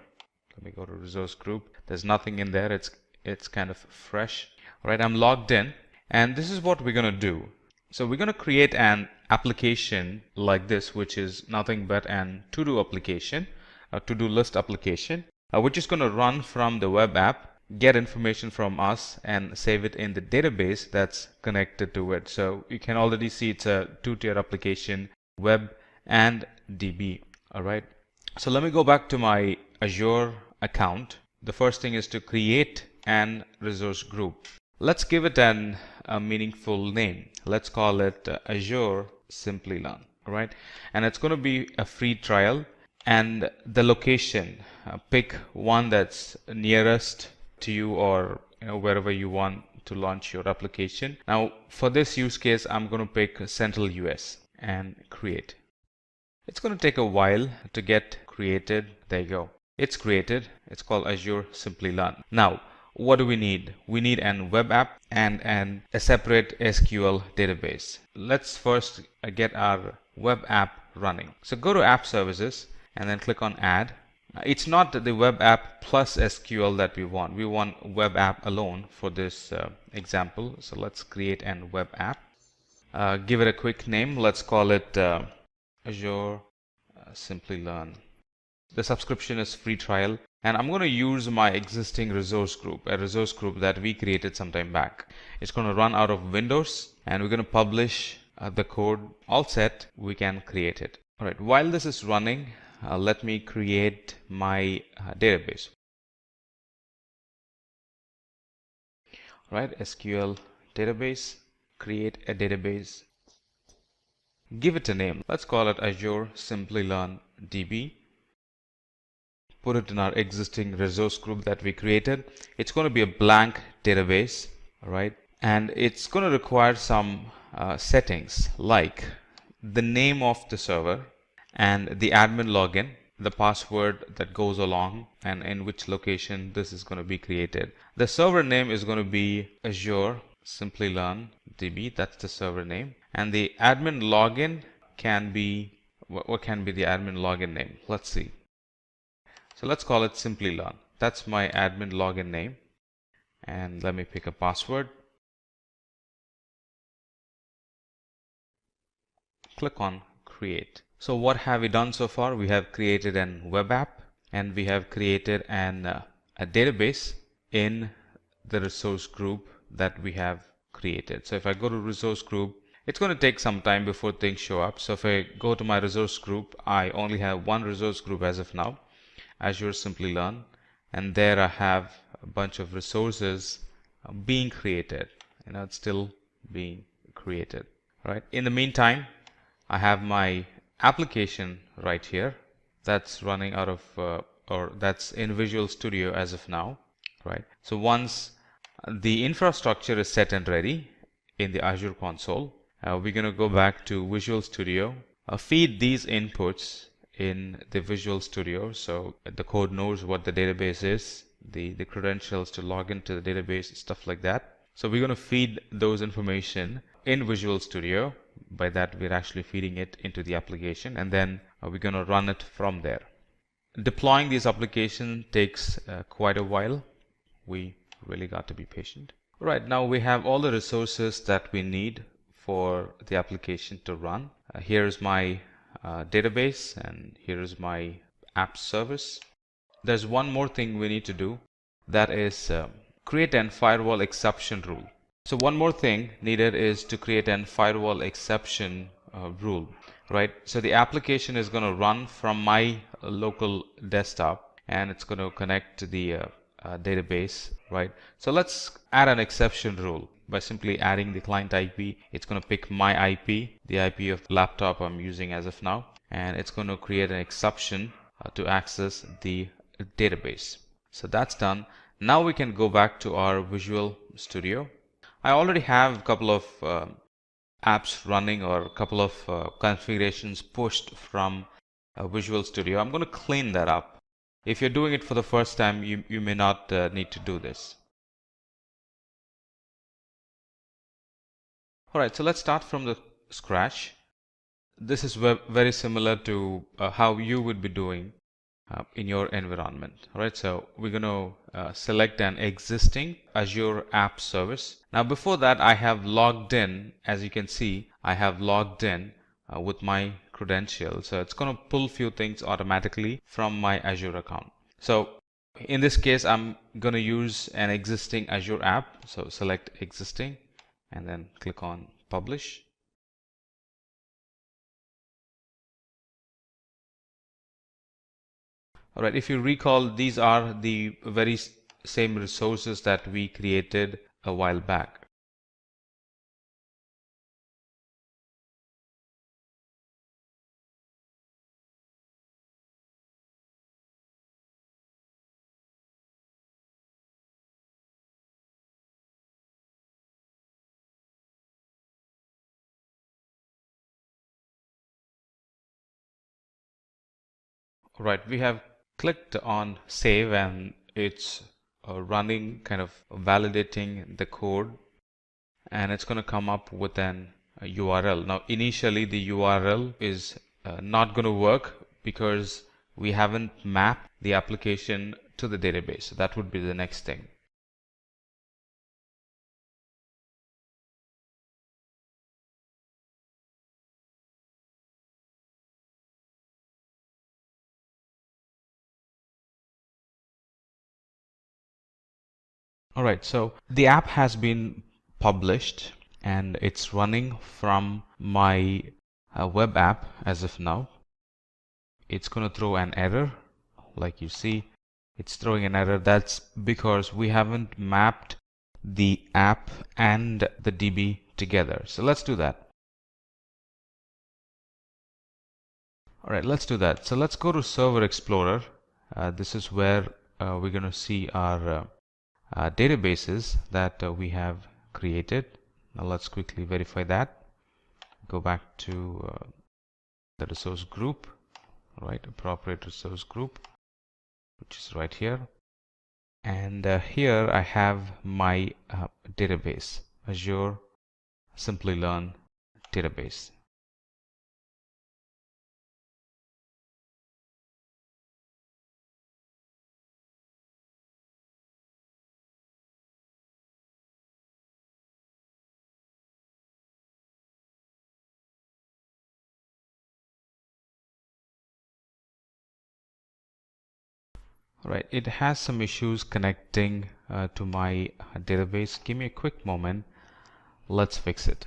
Let me go to resource group. There's nothing in there. It's kind of fresh. All right, I'm logged in, and this is what we're going to do. So we're going to create an application like this, which is nothing but an to-do application, a to-do list application, which is going to run from the web app, get information from us, and save it in the database that's connected to it. So you can already see it's a two-tier application, web and DB. All right. So let me go back to my Azure account. The first thing is to create an resource group. Let's give it a meaningful name. Let's call it Azure Simplilearn. All right. And it's going to be a free trial. And the location, pick one that's nearest to you, or wherever you want to launch your application. Now for this use case, I'm going to pick Central US and create. It's going to take a while to get created. There you go. It's created. It's called Azure Simplilearn. Now what do we need? We need an web app and a separate SQL database. Let's first get our web app running. So go to App Services and then click on Add. It's not the web app plus SQL that we want. We want web app alone for this example. So let's create an web app. Give it a quick name. Let's call it Azure Simplilearn. The subscription is free trial, and I'm going to use my existing resource group, a resource group that we created some time back. It's going to run out of Windows, and we're going to publish the code. All set, we can create it. All right, while this is running, let me create my database. All right, SQL database, create a database. Give it a name. Let's call it Azure Simplilearn DB. Put it in our existing resource group that we created. It's going to be a blank database, all right? And it's going to require some settings like the name of the server and the admin login, the password that goes along, and in which location this is going to be created. The server name is going to be Azure Simplilearn DB. That's the server name. And the admin login can be, what can be the admin login name? Let's see. So let's call it Simplilearn. That's my admin login name. And let me pick a password. Click on Create. So what have we done so far? We have created an web app and we have created a database in the resource group that we have created. So if I go to resource group, it's going to take some time before things show up. So if I go to my resource group, I only have one resource group as of now, Azure Simplilearn, and there I have a bunch of resources being created. It's still being created. Right. In the meantime, I have my application right here that's running out of or that's in Visual Studio as of now. Right. So once the infrastructure is set and ready in the Azure console, we're going to go back to Visual Studio, feed these inputs in the Visual Studio, so the code knows what the database is, the credentials to log into the database, stuff like that. So we're going to feed those information in Visual Studio. By that, we're actually feeding it into the application, and then we're going to run it from there. Deploying these applications takes quite a while. We really got to be patient. Right, now we have all the resources that we need for the application to run. Here's my database, and here's my app service. There's one more thing we need to do, that is create an firewall exception rule. So one more thing needed is to create an firewall exception rule, right? So the application is going to run from my local desktop, and it's going to connect to the database, right? So let's add an exception rule. By simply adding the client IP, it's going to pick my IP, the IP of the laptop I'm using as of now, and it's going to create an exception to access the database. So that's done. Now we can go back to our Visual Studio. I already have a couple of apps running, or a couple of configurations pushed from Visual Studio. I'm going to clean that up. If you're doing it for the first time, you may not need to do this. Alright, so let's start from the scratch. This is very similar to how you would be doing in your environment. Alright, so we're going to select an existing Azure app service. Now before that, I have logged in. As you can see, I have logged in with my credentials. So it's going to pull few things automatically from my Azure account. So in this case, I'm going to use an existing Azure app. So select existing and then click on publish. Alright, if you recall, these are the very same resources that we created a while back. Right, we have clicked on save and it's running, kind of validating the code, and it's going to come up with an URL. Now, initially the URL is not going to work because we haven't mapped the application to the database. So that would be the next thing. Alright, so the app has been published and it's running from my web app as of now. It's going to throw an error. Like you see, it's throwing an error. That's because we haven't mapped the app and the DB together. So let's do that. Alright, let's do that. So let's go to Server Explorer. This is where we're going to see our databases that we have created. Now let's quickly verify that. Go back to the resource group, right? Appropriate resource group, which is right here. And here I have my database, Azure Simplilearn database. Right, it has some issues connecting to my database. Give me a quick moment. Let's fix it.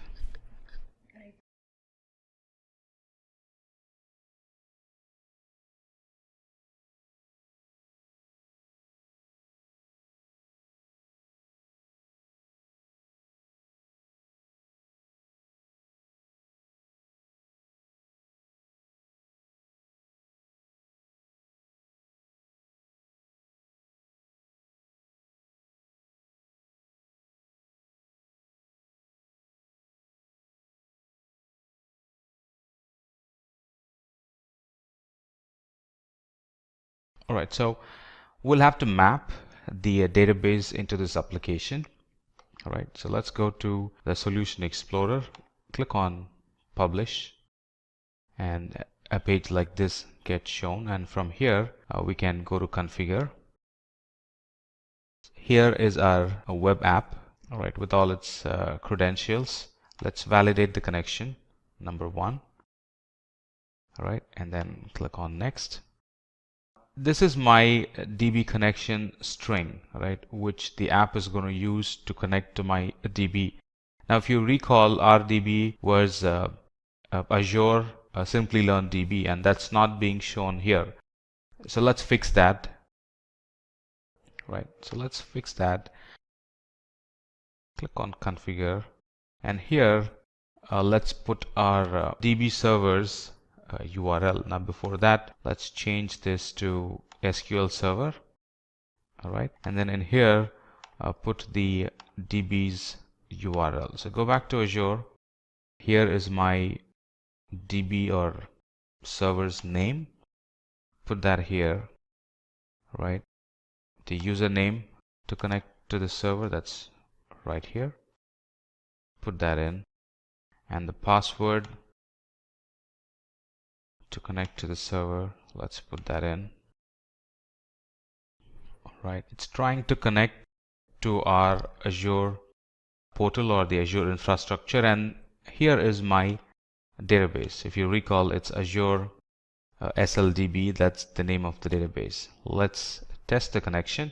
Alright, so we'll have to map the database into this application. Alright, so let's go to the Solution Explorer, click on Publish, and a page like this gets shown, and from here we can go to Configure. Here is our web app, alright, with all its credentials. Let's validate the connection, number 1. Alright, and then click on Next. This is my DB connection string, right, which the app is going to use to connect to my DB. Now, if you recall, our DB was Azure Simplilearn DB, and that's not being shown here. So let's fix that. Right, so let's fix that. Click on Configure, and here let's put our DB servers URL. Now before that, let's change this to SQL Server. Alright, and then in here put the DB's URL. So go back to Azure. Here is my DB or server's name. Put that here. Right, the username to connect to the server, that's right here. Put that in, and the password to connect to the server, let's put that in. Alright, it's trying to connect to our Azure portal or the Azure infrastructure, and here is my database. If you recall, it's Azure SLDB, that's the name of the database. Let's test the connection.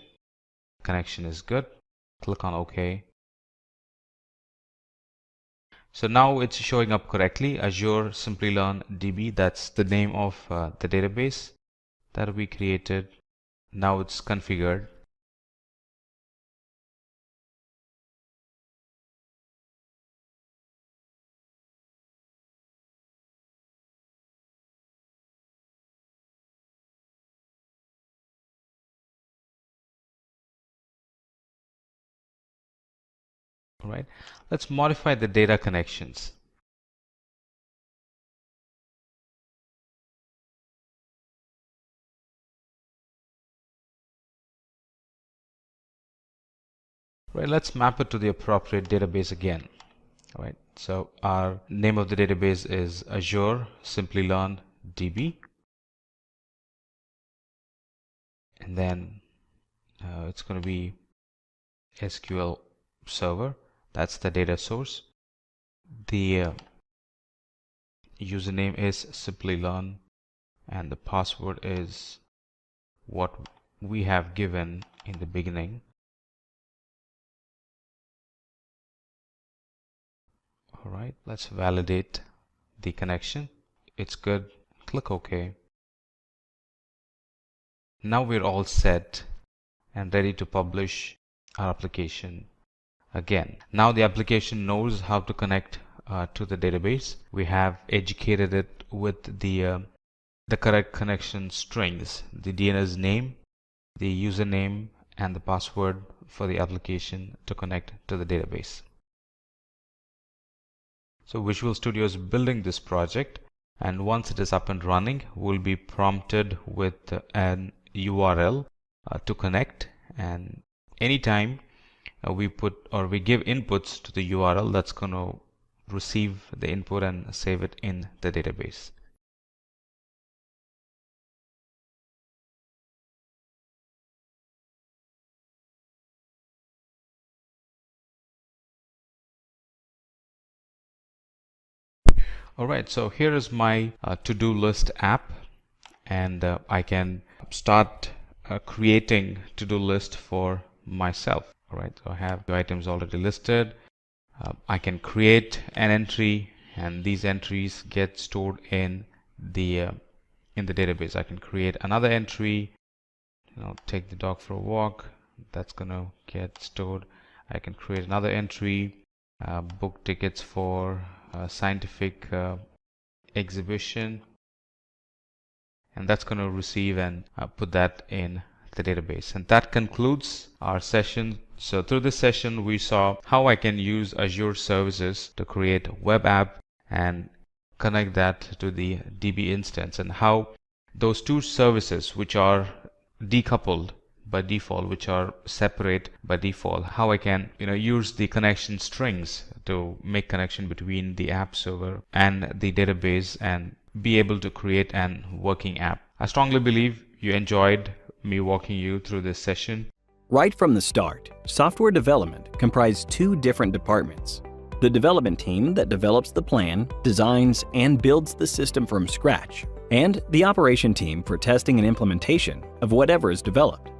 Connection is good. Click on OK. So now it's showing up correctly, Azure Simplilearn DB. That's the name of the database that we created. Now it's configured. All right, let's modify the data connections. Right, let's map it to the appropriate database again. All right, so our name of the database is Azure Simplilearn DB, and then it's going to be SQL Server. That's the data source. The username is Simplilearn, and the password is what we have given in the beginning. All right, let's validate the connection. It's good. Click OK. Now we're all set and ready to publish our application again. Now the application knows how to connect to the database. We have educated it with the correct connection strings, the DNS name, the username, and the password for the application to connect to the database. So Visual Studio is building this project, and once it is up and running, we'll be prompted with an URL to connect, and anytime we give inputs to the URL, that's going to receive the input and save it in the database. Alright, so here is my to-do list app, and I can start creating to-do list for myself. Alright, so I have the items already listed. I can create an entry, and these entries get stored in the database. I can create another entry, take the dog for a walk. That's gonna get stored. I can create another entry, book tickets for scientific exhibition, and that's going to receive and put that in the database. And that concludes our session. So through this session we saw how I can use Azure services to create a web app and connect that to the DB instance, and how those two services which are decoupled by default, which are separate by default, how I can use the connection strings to make connection between the app server and the database and be able to create an working app. I strongly believe you enjoyed me walking you through this session. Right from the start, software development comprised two different departments. The development team that develops the plan, designs, and builds the system from scratch, and the operation team for testing and implementation of whatever is developed.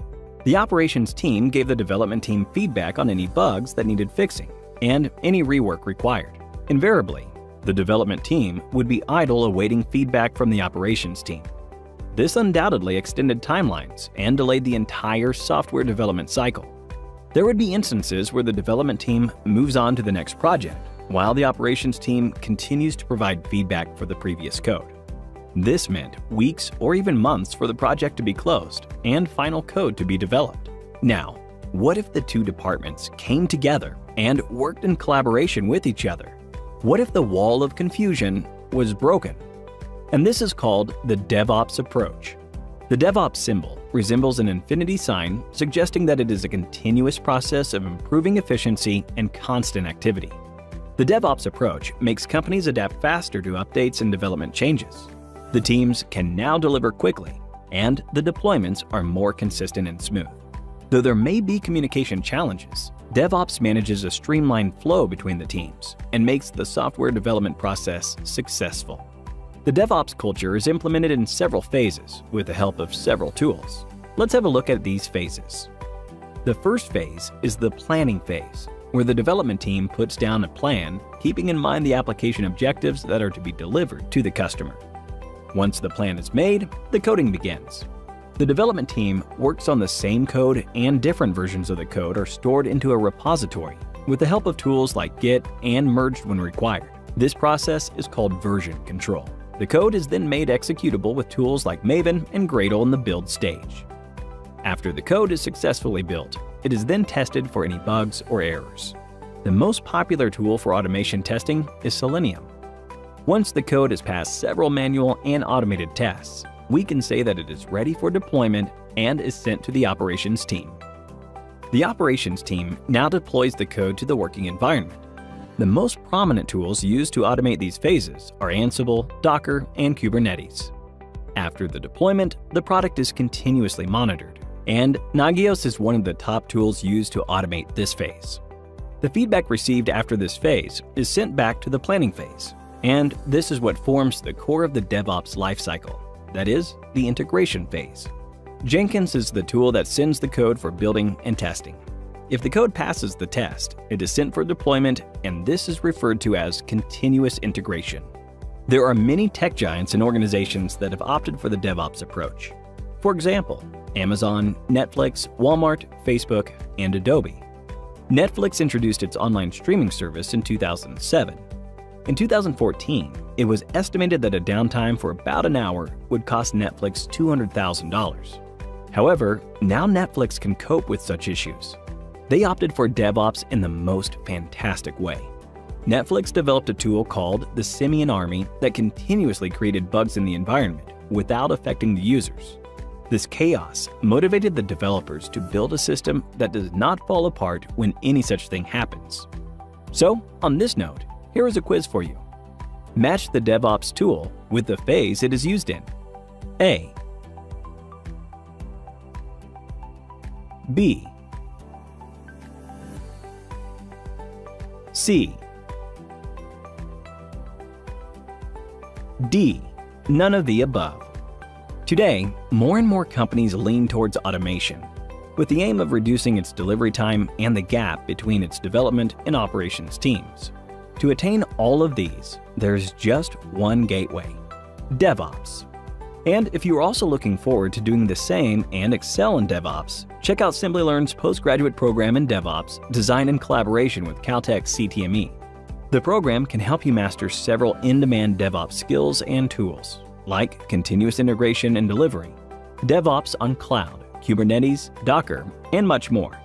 The operations team gave the development team feedback on any bugs that needed fixing and any rework required. Invariably, the development team would be idle awaiting feedback from the operations team. This undoubtedly extended timelines and delayed the entire software development cycle. There would be instances where the development team moves on to the next project, while the operations team continues to provide feedback for the previous code. This meant weeks or even months for the project to be closed and final code to be developed. Now, what if the two departments came together and worked in collaboration with each other? What if the wall of confusion was broken? And this is called the DevOps approach. The DevOps symbol resembles an infinity sign, suggesting that it is a continuous process of improving efficiency and constant activity. The DevOps approach makes companies adapt faster to updates and development changes. The teams can now deliver quickly, and the deployments are more consistent and smooth. Though there may be communication challenges, DevOps manages a streamlined flow between the teams and makes the software development process successful. The DevOps culture is implemented in several phases with the help of several tools. Let's have a look at these phases. The first phase is the planning phase, where the development team puts down a plan, keeping in mind the application objectives that are to be delivered to the customer. Once the plan is made, the coding begins. The development team works on the same code, and different versions of the code are stored into a repository with the help of tools like Git and merged when required. This process is called version control. The code is then made executable with tools like Maven and Gradle in the build stage. After the code is successfully built, it is then tested for any bugs or errors. The most popular tool for automation testing is Selenium. Once the code has passed several manual and automated tests, we can say that it is ready for deployment and is sent to the operations team. The operations team now deploys the code to the working environment. The most prominent tools used to automate these phases are Ansible, Docker, and Kubernetes. After the deployment, the product is continuously monitored, and Nagios is one of the top tools used to automate this phase. The feedback received after this phase is sent back to the planning phase, and this is what forms the core of the DevOps lifecycle, that is, the integration phase. Jenkins is the tool that sends the code for building and testing. If the code passes the test, it is sent for deployment, and this is referred to as continuous integration. There are many tech giants and organizations that have opted for the DevOps approach. For example, Amazon, Netflix, Walmart, Facebook, and Adobe. Netflix introduced its online streaming service in 2007. In 2014, it was estimated that a downtime for about an hour would cost Netflix $200,000. However, now Netflix can cope with such issues. They opted for DevOps in the most fantastic way. Netflix developed a tool called the Simian Army that continuously created bugs in the environment without affecting the users. This chaos motivated the developers to build a system that does not fall apart when any such thing happens. So, on this note, here is a quiz for you. Match the DevOps tool with the phase it is used in. A. B. C. D. None of the above. Today, more and more companies lean towards automation, with the aim of reducing its delivery time and the gap between its development and operations teams. To attain all of these, there's just one gateway: DevOps. And if you are also looking forward to doing the same and excel in DevOps, check out Simplilearn's postgraduate program in DevOps, designed in collaboration with Caltech CTME. The program can help you master several in-demand DevOps skills and tools, like continuous integration and delivery, DevOps on cloud, Kubernetes, Docker, and much more.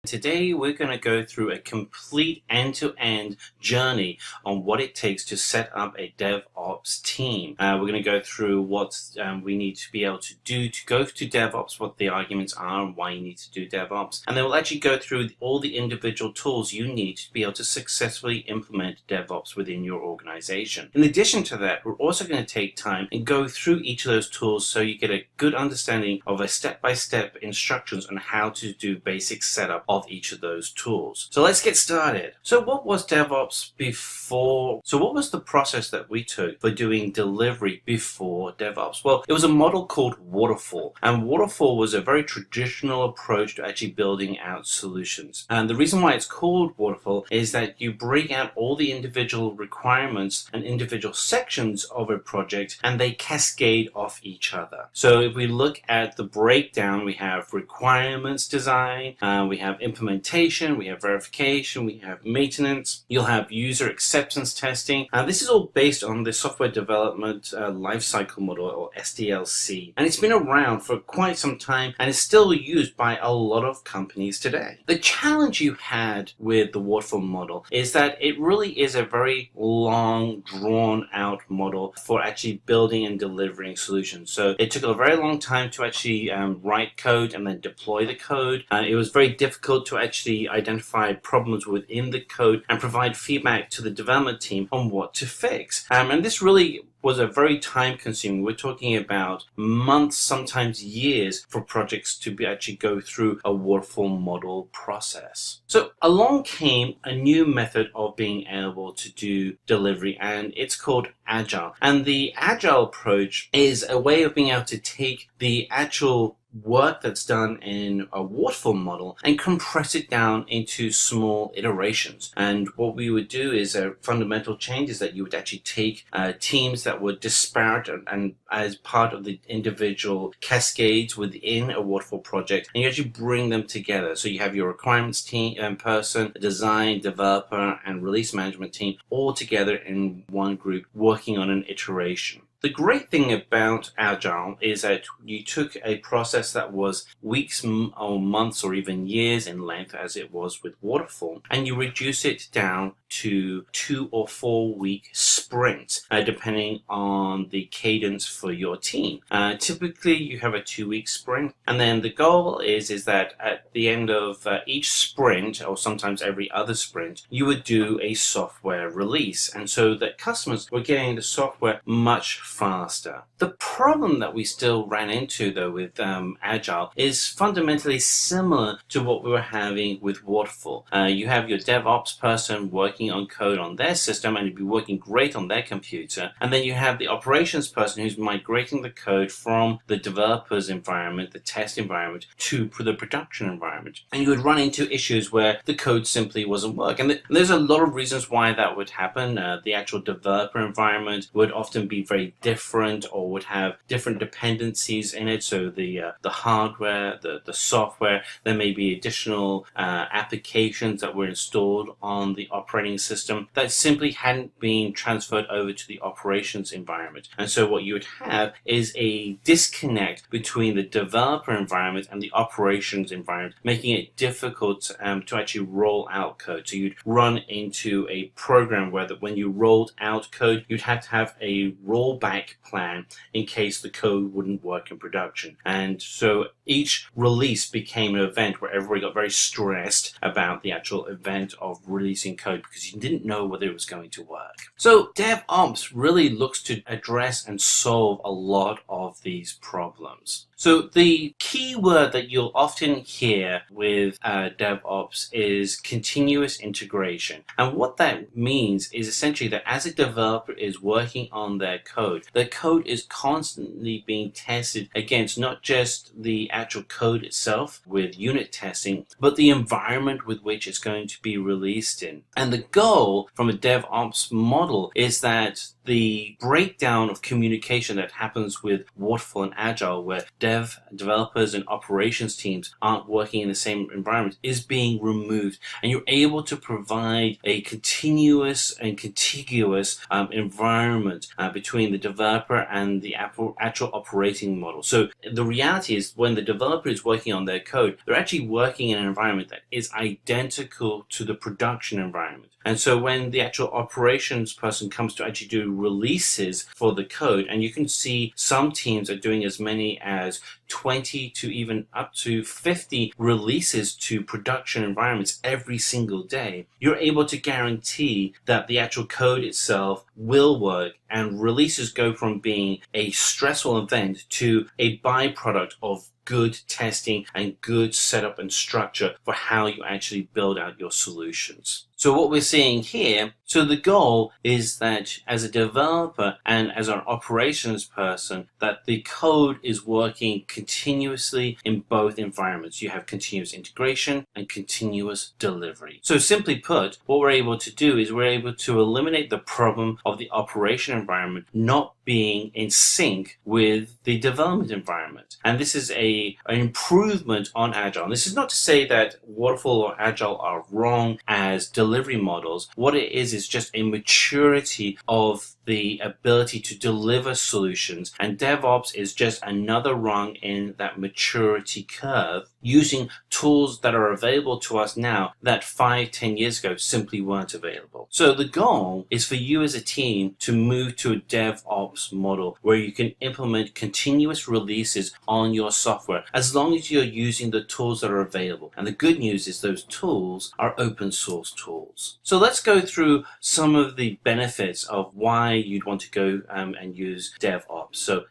Today, we're going to go through a complete end-to-end journey on what it takes to set up a DevOps team. We're going to go through what we need to be able to do to go to DevOps, what the arguments are and why you need to do DevOps. And then we'll actually go through all the individual tools you need to be able to successfully implement DevOps within your organization. In addition to that, we're also going to take time and go through each of those tools so you get a good understanding of a step-by-step instructions on how to do basic setup of each of those tools. So let's get started. So what was DevOps before? So what was the process that we took for doing delivery before DevOps? Well, it was a model called waterfall, and waterfall was a very traditional approach to actually building out solutions. And the reason why it's called waterfall is that you break out all the individual requirements and individual sections of a project, and they cascade off each other. So if we look at the breakdown, we have requirements design, we have implementation, we have verification, we have maintenance, you'll have user acceptance testing. This is all based on the software development lifecycle model, or SDLC. And it's been around for quite some time and is still used by a lot of companies today. The challenge you had with the waterfall model is that it really is a very long, drawn out model for actually building and delivering solutions. So it took a very long time to actually write code and then deploy the code. It was very difficult to actually identify problems within the code and provide feedback to the development team on what to fix. And this really was a very time consuming. We're talking about months, sometimes years, for projects to actually go through a waterfall model process. So along came a new method of being able to do delivery, and it's called Agile. And the Agile approach is a way of being able to take the actual work that's done in a waterfall model and compress it down into small iterations. And what we would do is a fundamental change is that you would actually take teams that were disparate and as part of the individual cascades within a waterfall project, and you actually bring them together. So you have your requirements team person, a design, developer, and release management team all together in one group working on an iteration. The great thing about Agile is that you took a process that was weeks or months or even years in length, as it was with Waterfall, and you reduce it down to 2 or 4 week sprints, depending on the cadence for your team. Typically, you have a 2-week sprint, and then the goal is that at the end of each sprint, or sometimes every other sprint, you would do a software release, and so that customers were getting the software much faster. The problem that we still ran into, though, with Agile is fundamentally similar to what we were having with Waterfall. You have your DevOps person working on code on their system, and it'd be working great on their computer, and then you have the operations person who's migrating the code from the developer's environment, the test environment, to the production environment, and you would run into issues where the code simply wasn't working. And there's a lot of reasons why that would happen. The actual developer environment would often be very different, or would have different dependencies in it. So the hardware, the software, there may be additional applications that were installed on the operating system that simply hadn't been transferred over to the operations environment. And so what you would have is a disconnect between the developer environment and the operations environment, making it difficult to actually roll out code. So you'd run into a program where when you rolled out code, you'd have to have a rollback plan in case the code wouldn't work in production. And so each release became an event where everybody got very stressed about the actual event of releasing code because you didn't know whether it was going to work. So DevOps really looks to address and solve a lot of these problems. So the key word that you'll often hear with DevOps is continuous integration. And what that means is essentially that as a developer is working on their code is constantly being tested against not just the actual code itself with unit testing, but the environment with which it's going to be released in. And the goal from a DevOps model is that the breakdown of communication that happens with Waterfall and Agile, where developers and operations teams aren't working in the same environment, is being removed, and you're able to provide a continuous and contiguous environment between the developer and the actual operating model. So the reality is, when the developer is working on their code, they're actually working in an environment that is identical to the production environment. And so when the actual operations person comes to actually do releases for the code, and you can see some teams are doing as many as 20 to even up to 50 releases to production environments every single day, you're able to guarantee that the actual code itself will work, and releases go from being a stressful event to a byproduct of good testing and good setup and structure for how you actually build out your solutions. So what we're seeing here, so the goal is that as a developer and as an operations person, that the code is working continuously in both environments. You have continuous integration and continuous delivery. So simply put, what we're able to do is we're able to eliminate the problem of the operation environment not being in sync with the development environment. And this is an improvement on Agile. And this is not to say that Waterfall or Agile are wrong as delivery models. What it is just a maturity of the ability to deliver solutions, and DevOps is just another rung in that maturity curve, using tools that are available to us now that 5-10 years ago simply weren't available. So the goal is for you as a team to move to a DevOps model where you can implement continuous releases on your software as long as you're using the tools that are available. And the good news is those tools are open source tools. So let's go through some of the benefits of why you'd want to go and use DevOps. So,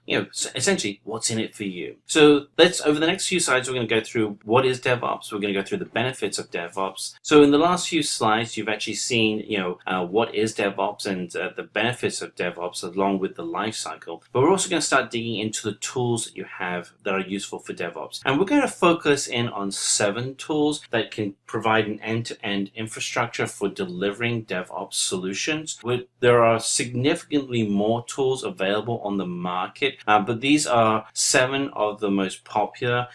essentially, what's in it for you? So over the next few slides, we're going to go through what is DevOps. We're going to go through the benefits of DevOps. So in the last few slides, you've actually seen, what is DevOps and the benefits of DevOps along with the life cycle. But we're also going to start digging into the tools that you have that are useful for DevOps. And we're going to focus in on 7 tools that can provide an end-to-end infrastructure for delivering DevOps solutions. There are significantly more tools available on the market, but these are 7 of the most popular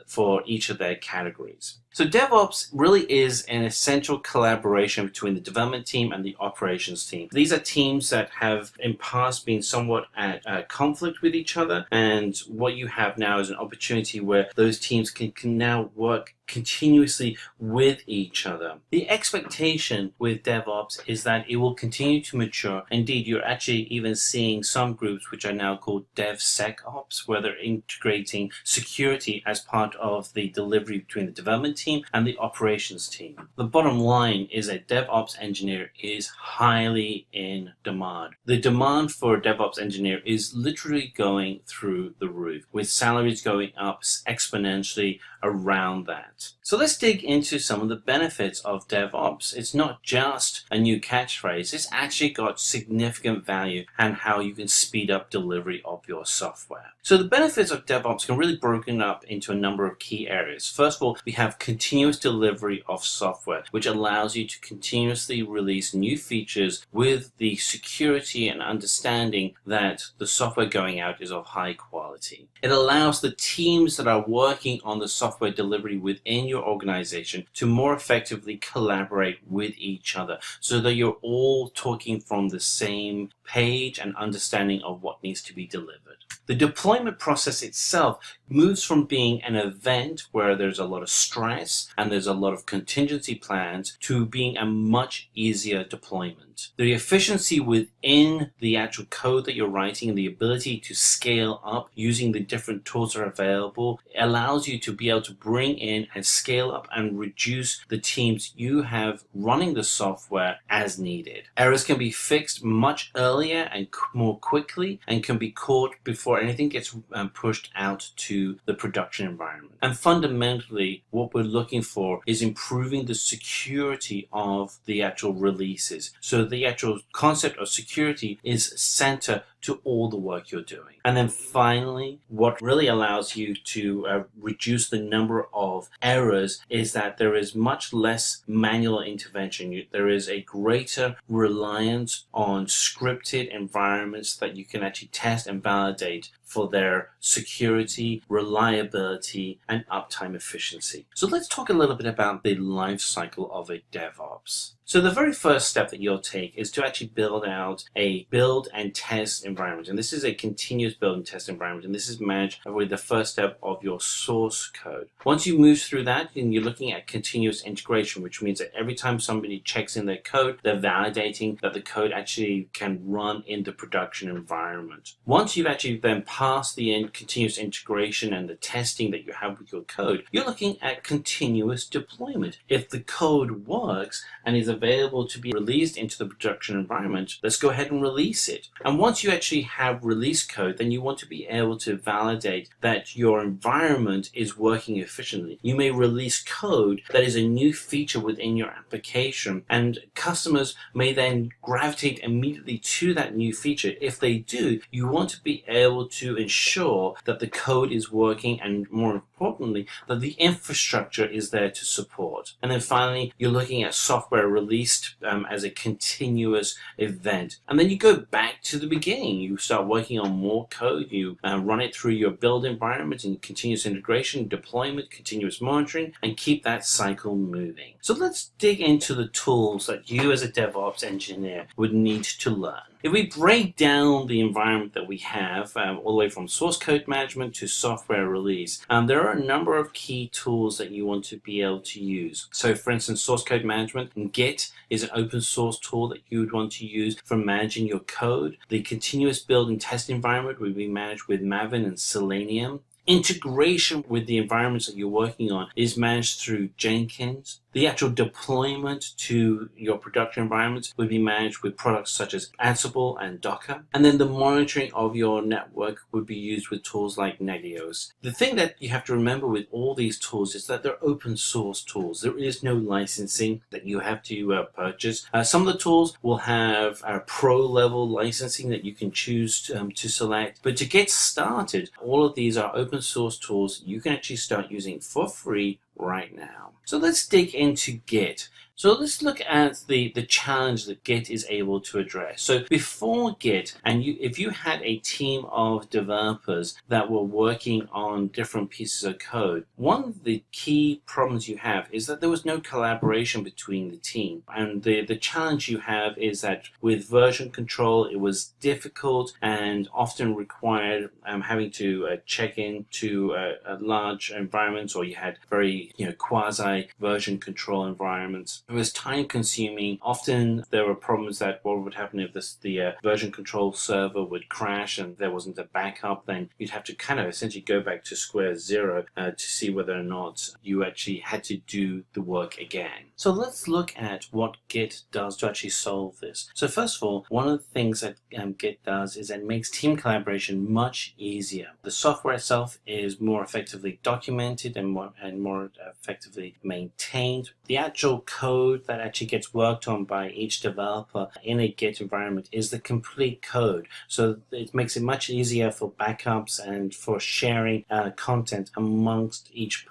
for each of their categories. So DevOps really is an essential collaboration between the development team and the operations team. These are teams that have in past been somewhat at conflict with each other, and what you have now is an opportunity where those teams can now work continuously with each other. The expectation with DevOps is that it will continue to mature. Indeed, you're actually even seeing some groups which are now called DevSecOps, where they're integrating security as part of the delivery between the development team and the operations team. The bottom line is a DevOps engineer is highly in demand. The demand for a DevOps engineer is literally going through the roof, with salaries going up exponentially around that. So let's dig into some of the benefits of DevOps. It's not just a new catchphrase, it's actually got significant value and how you can speed up delivery of your software. So the benefits of DevOps can really be broken up into a number of key areas. First of all, we have continuous delivery of software, which allows you to continuously release new features with the security and understanding that the software going out is of high quality. It allows the teams that are working on the software delivery within your organization to more effectively collaborate with each other so that you're all talking from the same page and understanding of what needs to be delivered. The deployment process itself moves from being an event where there's a lot of stress and there's a lot of contingency plans to being a much easier deployment. The efficiency within the actual code that you're writing and the ability to scale up using the different tools that are available allows you to be able to bring in and scale up and reduce the teams you have running the software as needed. Errors can be fixed much earlier and more quickly and can be caught before anything gets pushed out to the production environment. And fundamentally, what we're looking for is improving the security of the actual releases. So the actual concept of security is center to all the work you're doing. And then finally, what really allows you to reduce the number of errors is that there is much less manual intervention. There is a greater reliance on scripted environments that you can actually test and validate for their security, reliability, and uptime efficiency. So let's talk a little bit about the life cycle of a DevOps. So the very first step that you'll take is to actually build out a build and test environment. And this is a continuous build and test environment. And this is managed with the first step of your source code. Once you move through that, then you're looking at continuous integration, which means that every time somebody checks in their code, they're validating that the code actually can run in the production environment. Once you've actually then passed the continuous integration and the testing that you have with your code, you're looking at continuous deployment. If the code works and is available to be released into the production environment, let's go ahead and release it. And once you actually have release code, then you want to be able to validate that your environment is working efficiently. You may release code that is a new feature within your application, and customers may then gravitate immediately to that new feature. If they do, you want to be able to ensure that the code is working and, more importantly, that the infrastructure is there to support. And then finally, you're looking at software released as a continuous event. And then you go back to the beginning. You start working on more code. You run it through your build environment and continuous integration, deployment, continuous monitoring, and keep that cycle moving. So let's dig into the tools that you as a DevOps engineer would need to learn. If we break down the environment that we have, all the way from source code management to software release, there are a number of key tools that you want to be able to use. So for instance, source code management, Git is an open source tool that you would want to use for managing your code. The continuous build and test environment will be managed with Maven and Selenium. Integration with the environments that you're working on is managed through Jenkins. The actual deployment to your production environments would be managed with products such as Ansible and Docker. And then the monitoring of your network would be used with tools like Nagios. The thing that you have to remember with all these tools is that they're open source tools. There is no licensing that you have to purchase. Some of the tools will have pro level licensing that you can choose to select. But to get started, all of these are open source tools you can actually start using for free right now. So let's dig into Git. So let's look at the challenge that Git is able to address. So before Git, and if you had a team of developers that were working on different pieces of code, one of the key problems you have is that there was no collaboration between the team. And the challenge you have is that with version control, it was difficult and often required having to check in to a large environment, or you had very quasi version control environments. It was time consuming. Often there were problems that what would happen if the version control server would crash and there wasn't a backup, then you'd have to kind of essentially go back to square zero to see whether or not you actually had to do the work again. So let's look at what Git does to actually solve this. So first of all, one of the things that Git does is it makes team collaboration much easier. The software itself is more effectively documented and more effectively maintained. The actual code that actually gets worked on by each developer in a Git environment is the complete code. So it makes it much easier for backups and for sharing content amongst each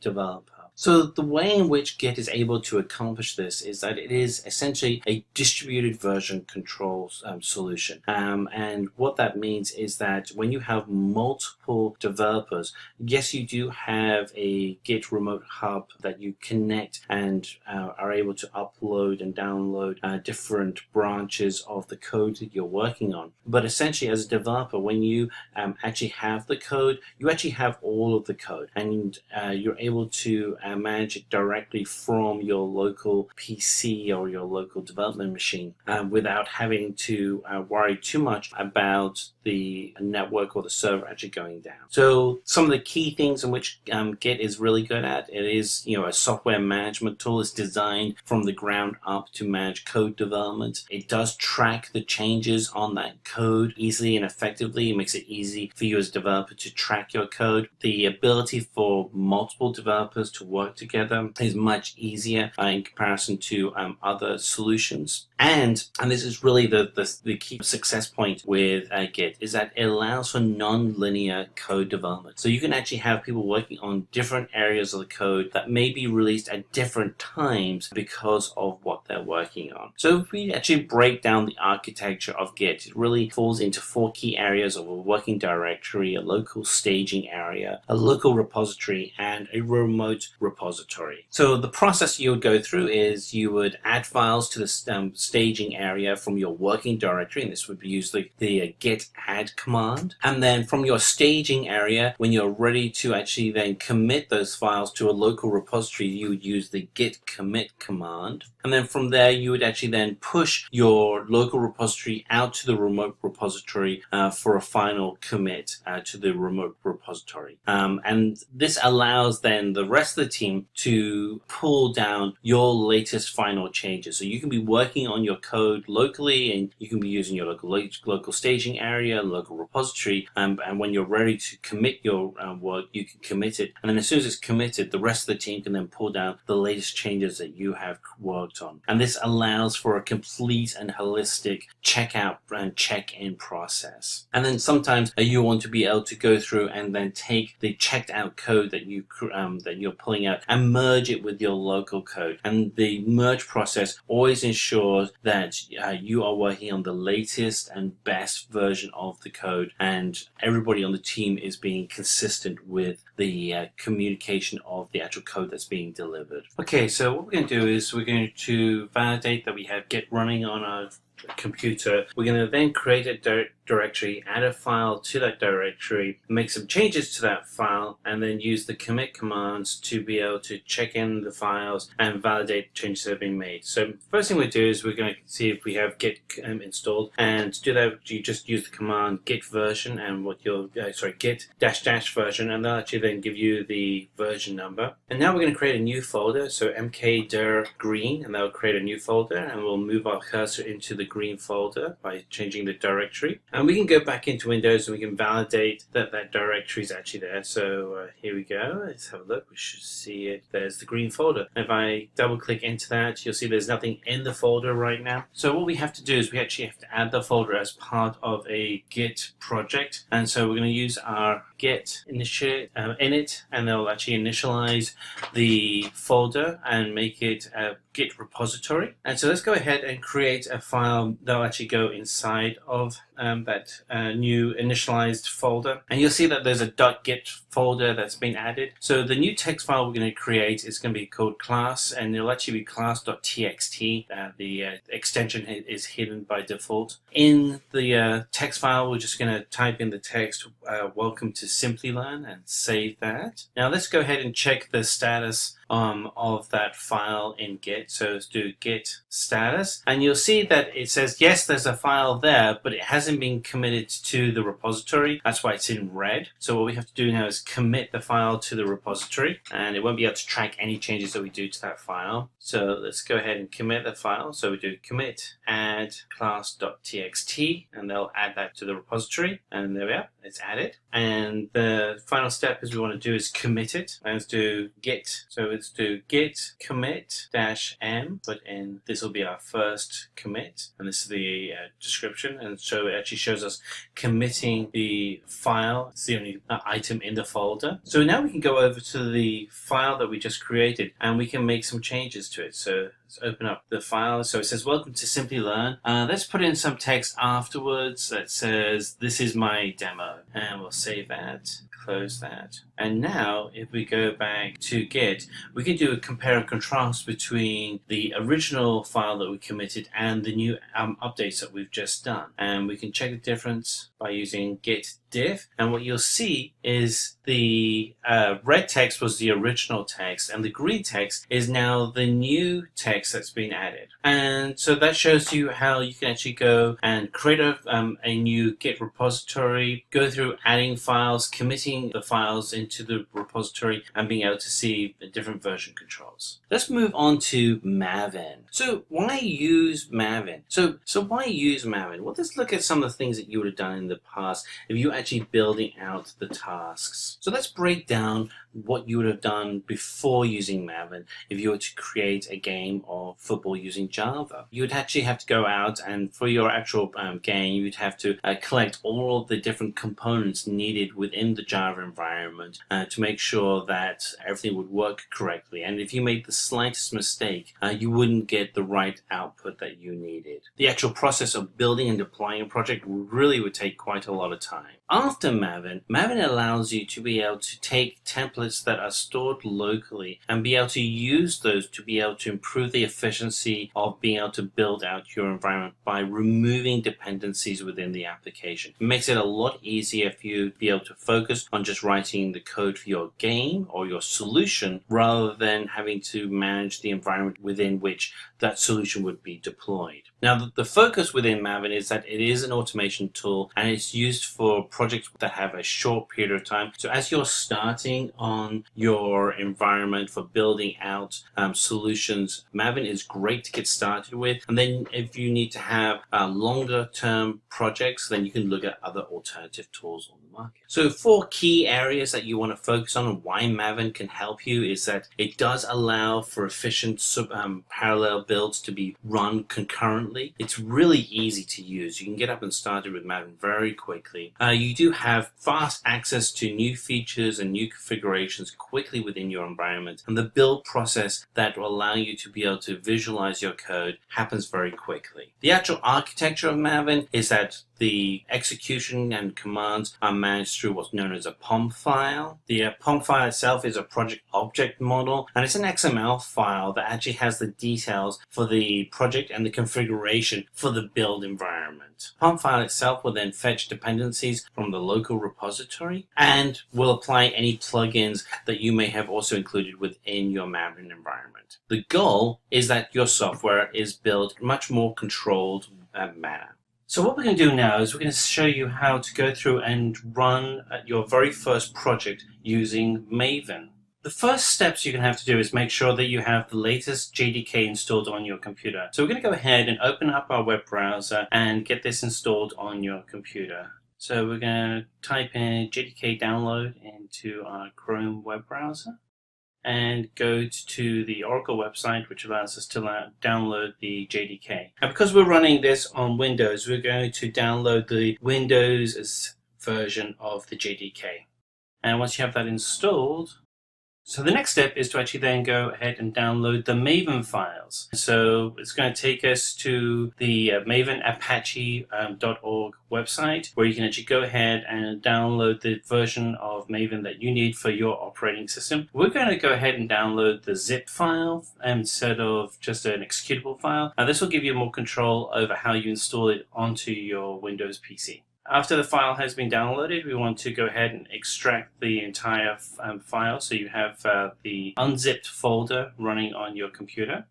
developer. So the way in which Git is able to accomplish this is that it is essentially a distributed version control solution. And what that means is that when you have multiple developers, yes, you do have a Git remote hub that you connect and are able to upload and download different branches of the code that you're working on. But essentially, as a developer, when you actually have the code, you actually have all of the code, and you're able to manage it directly from your local PC or your local development machine without having to worry too much about the network or the server actually going down. So some of the key things in which Git is really good at, it is a software management tool. It's designed from the ground up to manage code development. It does track the changes on that code easily and effectively. It makes it easy for you as a developer to track your code. The ability for multiple developers to work together is much easier in comparison to other solutions. And this is really the key success point with Git, is that it allows for non-linear code development. So you can actually have people working on different areas of the code that may be released at different times because of what they're working on. So if we actually break down the architecture of Git, it really falls into 4 key areas of a working directory, a local staging area, a local repository, and a remote repository. So the process you would go through is you would add files to the staging area from your working directory, and this would be usually the git add command. And then from your staging area, when you're ready to actually then commit those files to a local repository, you would use the git commit command. And then from there, you would actually then push your local repository out to the remote repository for a final commit to the remote repository. And this allows then the rest of the team to pull down your latest final changes. So you can be working on your code locally, and you can be using your local staging area, local repository, and when you're ready to commit your work, you can commit it. And then as soon as it's committed, the rest of the team can then pull down the latest changes that you have worked on. And this allows for a complete and holistic checkout and check-in process. And then sometimes you want to be able to go through and then take the checked out code that you're pulling out and merge it with your local code. And the merge process always ensures that you are working on the latest and best version of the code, and everybody on the team is being consistent with the communication of the actual code that's being delivered. Okay, so what we're going to do is we're going to validate that we have Git running on our computer. We're going to then create a directory, add a file to that directory, make some changes to that file, and then use the commit commands to be able to check in the files and validate changes that have been made. So first thing we do is we're going to see if we have Git installed, and to do that you just use the command git version and git -- version, and they'll actually then give you the version number. And now we're going to create a new folder, so mkdir green, and that'll create a new folder, and we'll move our cursor into the green folder by changing the directory. And we can go back into Windows and we can validate that that directory is actually there. So here we go. Let's have a look. We should see it. There's the green folder. If I double click into that, you'll see there's nothing in the folder right now. So what we have to do is we actually have to add the folder as part of a Git project. And so we're going to use our git init, and they'll actually initialize the folder and make it Git repository. And so let's go ahead and create a file that'll actually go inside of that new initialized folder. And you'll see that there's a .git folder that's been added. So the new text file we're going to create is going to be called class, and it'll actually be class.txt. The extension is hidden by default. In the text file, we're just going to type in the text, welcome to Simplilearn, and save that. Now let's go ahead and check the status of that file in Git. So let's do git status, and you'll see that it says yes, there's a file there, but it hasn't been committed to the repository. That's why it's in red. So what we have to do now is commit the file to the repository, and it won't be able to track any changes that we do to that file. So let's go ahead and commit the file. So we do commit add class.txt, and they'll add that to the repository, and there we are, it's added. And the final step is we want to do is commit it, and let's do git. So let's do git commit -m, put in, this will be our first commit, and this is the description, and so it actually shows us committing the file. It's the only item in the folder. So now we can go over to the file that we just created, and we can make some changes to it. So let's open up the file. So it says welcome to Simplilearn. Let's put in some text afterwards that says this is my demo, and we'll save that, close that. And now if we go back to Git, we can do a compare and contrast between the original file that we committed and the new updates that we've just done, and we can check the difference by using git diff. And what you'll see is the red text was the original text, and the green text is now the new text that's been added. And so that shows you how you can actually go and create a new Git repository, go through adding files, committing the files into the repository, and being able to see the different version controls. Let's move on to Maven. So why use Maven? So why use Maven? Well, let's look at some of the things that you would have done in the past if you were actually building out the tasks. So let's break down what you would have done before using Maven if you were to create a game of football using Java. You would actually have to go out, and for your actual game, you'd have to collect all of the different components needed within the Java environment to make sure that everything would work correctly. And if you made the slightest mistake, you wouldn't get the right output that you needed. The actual process of building and deploying a project really would take quite a lot of time. After Maven allows you to be able to take templates that are stored locally and be able to use those to be able to improve the efficiency of being able to build out your environment by removing dependencies within the application. It makes it a lot easier for you to be able to focus on just writing the code for your game or your solution rather than having to manage the environment within which that solution would be deployed. Now, the focus within Maven is that it is an automation tool, and it's used for projects that have a short period of time. So as you're starting on your environment for building out solutions, Maven is great to get started with. And then if you need to have longer term projects, then you can look at other alternative tools on the market. So 4 key areas that you want to focus on and why Maven can help you is that it does allow for efficient parallel builds to be run concurrently. It's really easy to use. You can get up and started with Maven very quickly. You do have fast access to new features and new configurations quickly within your environment, and the build process that will allow you to be able to visualize your code happens very quickly. The actual architecture of Maven is that the execution and commands are managed through what's known as a POM file. The POM file itself is a project object model, and it's an XML file that actually has the details for the project and the configuration for the build environment. POM file itself will then fetch dependencies from the local repository and will apply any plugins that you may have also included within your Maven environment. The goal is that your software is built in a much more controlled manner. So what we're going to do now is we're going to show you how to go through and run your very first project using Maven. The first steps you're going to have to do is make sure that you have the latest JDK installed on your computer. So we're going to go ahead and open up our web browser and get this installed on your computer. So we're going to type in JDK download into our Chrome web browser and go to the Oracle website, which allows us to download the JDK. And because we're running this on Windows, we're going to download the Windows version of the JDK. And once you have that installed, So the next step is to actually then go ahead and download the Maven files. So it's going to take us to the mavenapache.org website, where you can actually go ahead and download the version of Maven that you need for your operating system. We're going to go ahead and download the zip file instead of just an executable file. Now this will give you more control over how you install it onto your Windows PC. After the file has been downloaded, we want to go ahead and extract the entire file, so you have the unzipped folder running on your computer.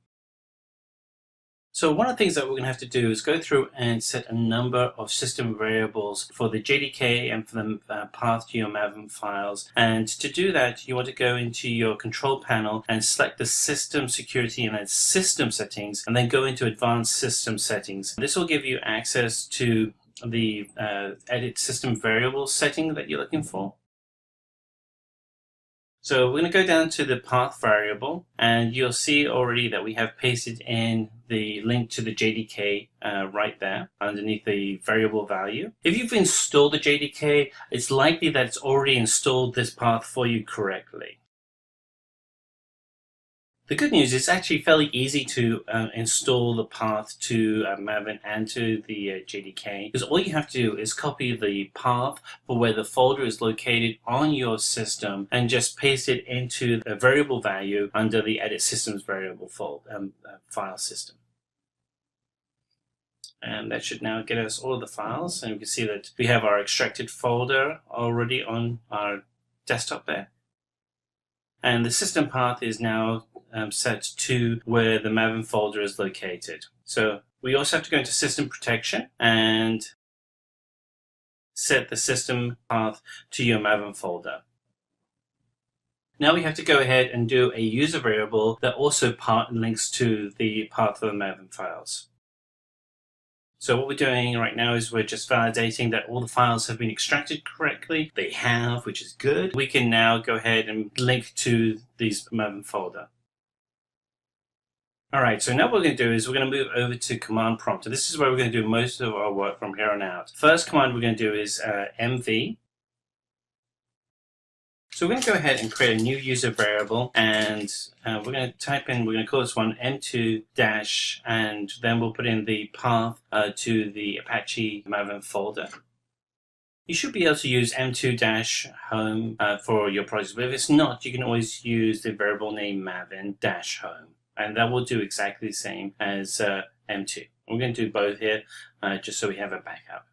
So one of the things that we're going to have to do is go through and set a number of system variables for the JDK and for the path to your Maven files. And to do that, you want to go into your control panel and select the system security and then system settings, and then go into advanced system settings. This will give you access to the edit system variables setting that you're looking for. So we're going to go down to the path variable, and you'll see already that we have pasted in the link to the JDK right there underneath the variable value. If you've installed the JDK, it's likely that it's already installed this path for you correctly. The good news is it's actually fairly easy to install the path to Maven and to the JDK, because all you have to do is copy the path for where the folder is located on your system and just paste it into a variable value under the edit systems variable file system. And that should now get us all of the files, and we can see that we have our extracted folder already on our desktop there. And the system path is now set to where the Maven folder is located. So we also have to go into system protection and set the system path to your Maven folder. Now we have to go ahead and do a user variable that also links to the path of the Maven files. So what we're doing right now is we're just validating that all the files have been extracted correctly. They have, which is good. We can now go ahead and link to these Maven folder. All right, so now what we're going to do is we're going to move over to command prompt. And this is where we're going to do most of our work from here on out. First command we're going to do is mv. So we're going to go ahead and create a new user variable, and we're going to type in, we're going to call this one m2 dash, and then we'll put in the path to the Apache Maven folder. You should be able to use m2-home for your project, but if it's not, you can always use the variable name maven-home, and that will do exactly the same as m2. We're going to do both here just so we have a backup.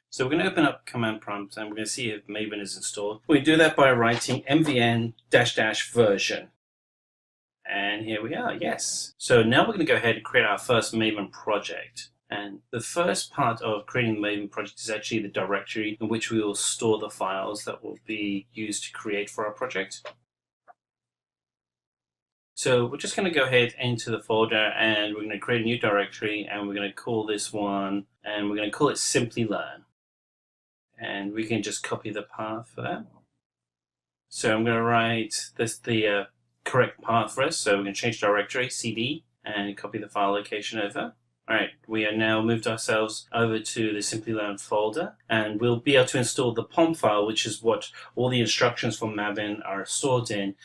So we're going to open up command prompt and we're going to see if Maven is installed. We do that by writing mvn-version. And here we are, yes. So now we're going to go ahead and create our first Maven project. And the first part of creating the Maven project is actually the directory in which we will store the files that will be used to create for our project. So we're just going to go ahead into the folder and we're going to create a new directory, and we're going to call this one, and we're going to call it Simplilearn. And we can just copy the path for that. So I'm going to write the correct path for us. So we're going to change directory, cd, and copy the file location over. All right, we are now moved ourselves over to the Simplilearn folder, and we'll be able to install the POM file, which is what all the instructions from Maven are stored in,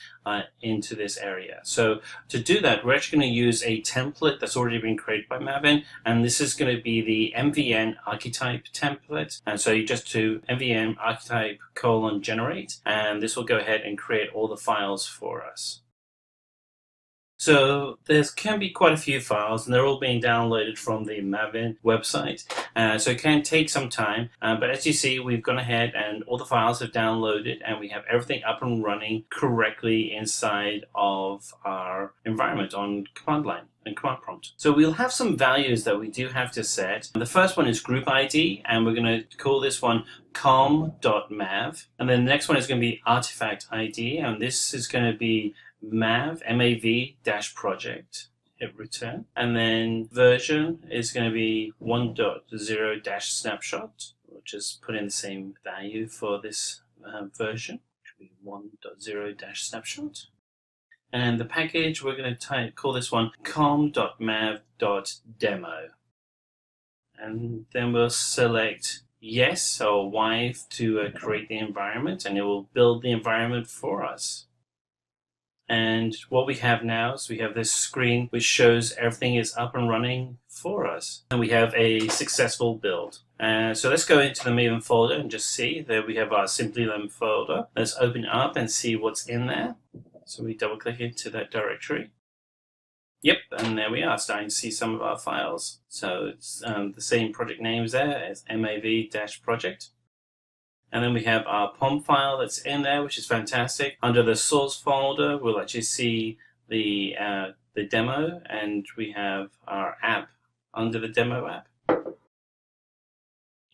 into this area. So to do that, we're actually going to use a template that's already been created by Maven, and this is going to be the MVN archetype template. And so you just do MVN archetype :generate, and this will go ahead and create all the files for us. So there can be quite a few files, and they're all being downloaded from the Maven website. So it can take some time, but as you see, we've gone ahead and all the files have downloaded, and we have everything up and running correctly inside of our environment on command line and command prompt. So we'll have some values that we do have to set. The first one is group ID, and we're going to call this one com.mav. And then the next one is going to be artifact ID, and this is going to be mav-project, hit return. And then version is going to be 1.0-snapshot. We'll just put in the same value for this version, which will be 1.0-snapshot. And the package, we're going to call this one com.mav.demo. and then we'll select yes or Y to create the environment, and it will build the environment for us. And what we have now is we have this screen which shows everything is up and running for us, and we have a successful build. So let's go into the Maven folder and just see that we have our Simplilearn folder. Let's open it up and see what's in there. So we double click into that directory. Yep, and there we are, starting to see some of our files. So it's the same project names there as mav-project. And then we have our POM file that's in there, which is fantastic. Under the source folder, we'll actually see the demo, and we have our app under the demo app.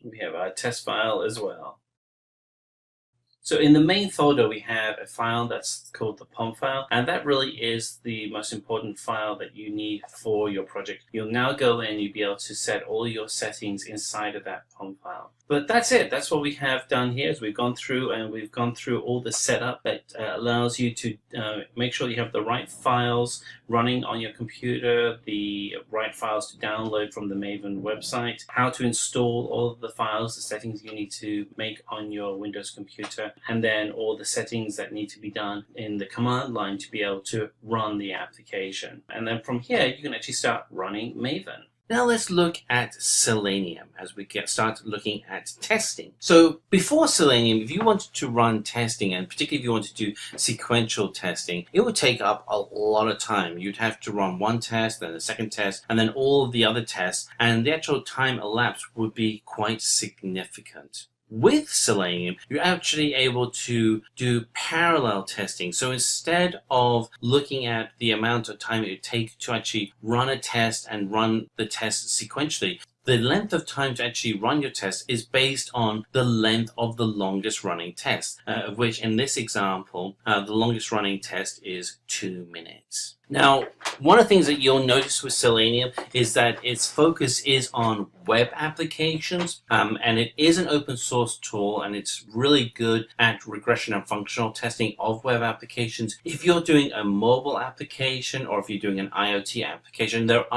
We have our test file as well. So in the main folder, we have a file that's called the POM file, and that really is the most important file that you need for your project. You'll now go in, you'll be able to set all your settings inside of that POM file. But that's it. That's what we have done here. Is we've gone through all the setup that allows you to make sure you have the right files running on your computer, the right files to download from the Maven website, how to install all of the files, the settings you need to make on your Windows computer, and then all the settings that need to be done in the command line to be able to run the application. And then from here, you can actually start running Maven. Now let's look at Selenium as we start looking at testing. So before Selenium, if you wanted to run testing, and particularly if you want to do sequential testing, it would take up a lot of time. You'd have to run one test, then a second test, and then all of the other tests, and the actual time elapsed would be quite significant. With Selenium, you're actually able to do parallel testing. So instead of looking at the amount of time it would take to actually run a test and run the test sequentially, the length of time to actually run your test is based on the length of the longest running test, of which in this example, the longest running test is 2 minutes. Now, one of the things that you'll notice with Selenium is that its focus is on web applications, and it is an open source tool, and it's really good at regression and functional testing of web applications. If you're doing a mobile application or if you're doing an IoT application, there are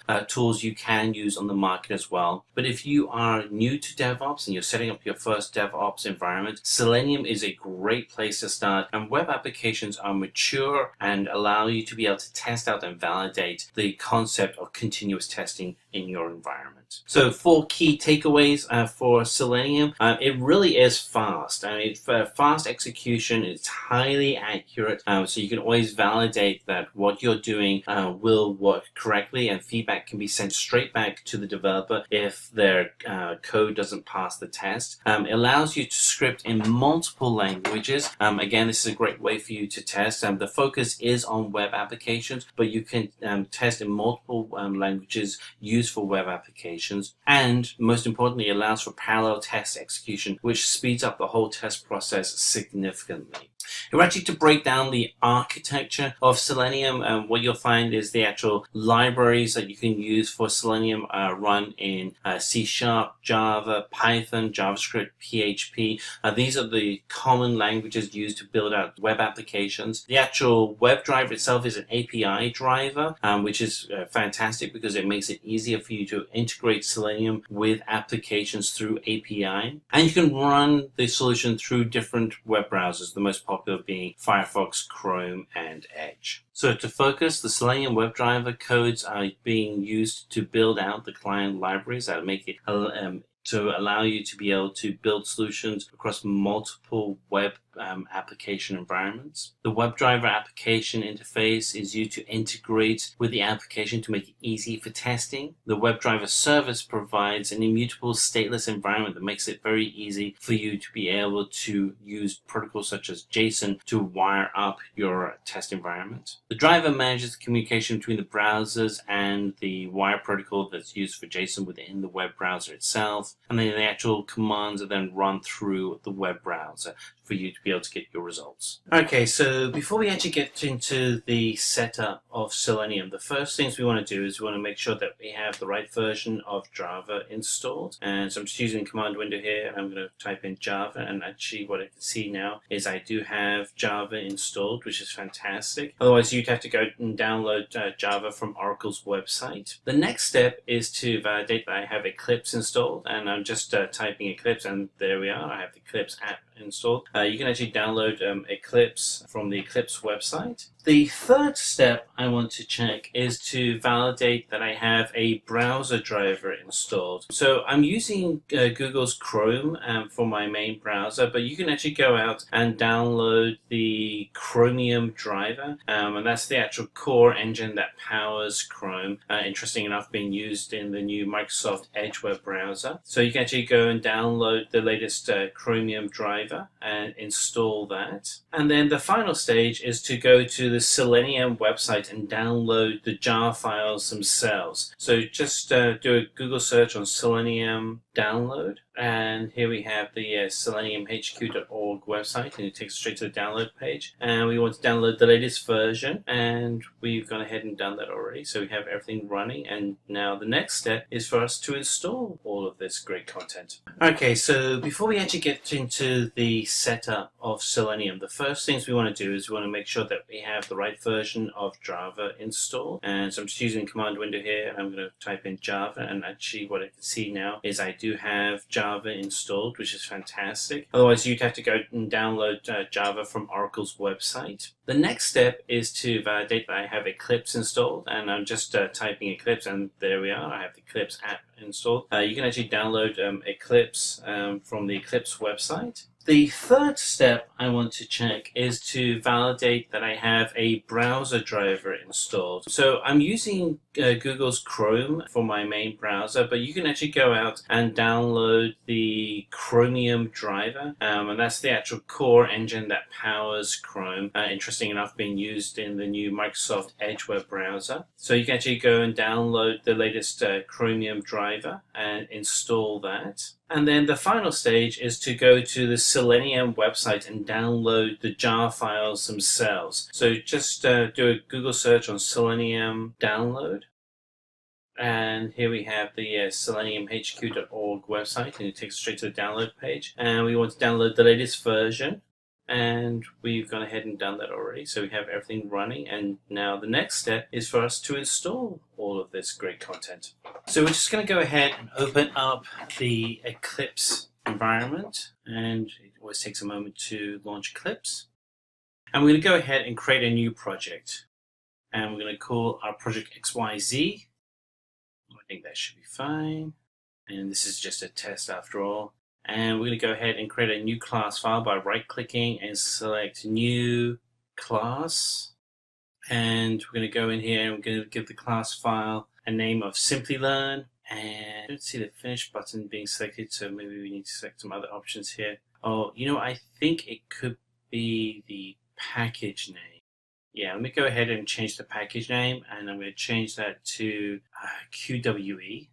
other tools you can use on the market as well. But if you are new to DevOps and you're setting up your first DevOps environment, Selenium is a great place to start, and web applications are mature and allow you to be able to test out and validate the concept of continuous testing in your environment. So 4 key takeaways for Selenium. It really is fast. I mean, for fast execution, it's highly accurate, so you can always validate that what you're doing will work correctly, and feedback can be sent straight back to the developer if their code doesn't pass the test. It allows you to script in multiple languages. Again, this is a great way for you to test. The focus is on web applications, but you can test in multiple languages used for web applications. And most importantly, it allows for parallel test execution, which speeds up the whole test process significantly. If we're actually to break down the architecture of Selenium, what you'll find is the actual libraries that you can use for Selenium run in C#, Java, Python, JavaScript, PHP. These are the common languages used to build out web applications. The actual web driver itself is an API driver, which is fantastic because it makes it easier for you to integrate Selenium with applications through API. And you can run the solution through different web browsers, the most popular being Firefox, Chrome, and Edge. So to focus, the Selenium WebDriver codes are being used to build out the client libraries that make it to allow you to be able to build solutions across multiple web application environments. The WebDriver application interface is used to integrate with the application to make it easy for testing. The WebDriver service provides an immutable stateless environment that makes it very easy for you to be able to use protocols such as JSON to wire up your test environment. The driver manages the communication between the browsers and the wire protocol that's used for JSON within the web browser itself. itself, and then the actual commands are then run through the web browser for you to be able to get your results. Okay, so before we actually get into the setup of Selenium, the first things we want to do is we want to make sure that we have the right version of Java installed. And so I'm just using the command window here, and I'm going to type in Java, and actually what I can see now is I do have Java installed, which is fantastic. Otherwise, you'd have to go and download Java from Oracle's website. The next step is to validate that I have Eclipse installed, and I'm just typing Eclipse, and there we are. I have the Eclipse app installed. You can actually download Eclipse from the Eclipse website. The third step I want to check is to validate that I have a browser driver installed. So I'm using Google's Chrome for my main browser, but you can actually go out and download the Chromium driver, and that's the actual core engine that powers Chrome. Interesting enough, being used in the new Microsoft Edge web browser. So you can actually go and download the latest Chromium driver and install that. And then the final stage is to go to the Selenium website and download the jar files themselves. So just do a Google search on Selenium download, and here we have the seleniumhq.org website, and it takes us straight to the download page. And we want to download the latest version, and we've gone ahead and done that already, so we have everything running. And now the next step is for us to install all of this great content. Okay, so before we actually get into the setup of Selenium, the first things we want to do is we want to make sure that we have the right version of Java installed. And so I'm just using the command window here, and I'm going to type in Java, and actually what I can see now is I do have Java installed, which is fantastic. Otherwise, you'd have to go and download Java from Oracle's website. The next step is to validate that I have Eclipse installed, and I'm just typing Eclipse, and there we are. I have the Eclipse app installed. You can actually download Eclipse from the Eclipse website. The third step I want to check is to validate that I have a browser driver installed. So I'm using Google's Chrome for my main browser, but you can actually go out and download the Chromium driver, and that's the actual core engine that powers Chrome. Interesting enough, being used in the new Microsoft Edge web browser. So you can actually go and download the latest Chromium driver and install that. And then the final stage is to go to the Selenium website and download the jar files themselves. So just do a Google search on Selenium download. And here we have the seleniumhq.org website, and it takes us straight to the download page. And we want to download the latest version, and we've gone ahead and done that already, so we have everything running. And now the next step is for us to install all of this great content. So we're just going to go ahead and open up the Eclipse environment, and it always takes a moment to launch Eclipse. And we're going to go ahead and create a new project, and we're going to call our project XYZ. I think that should be fine, and this is just a test after all. And we're going to go ahead and create a new class file by right-clicking and select New Class. And we're going to go in here and we're going to give the class file a name of Simplilearn. And I don't see the Finish button being selected, so maybe we need to select some other options here. Oh, you know, I think it could be the package name. Yeah, let me go ahead and change the package name, and I'm going to change that to QWE.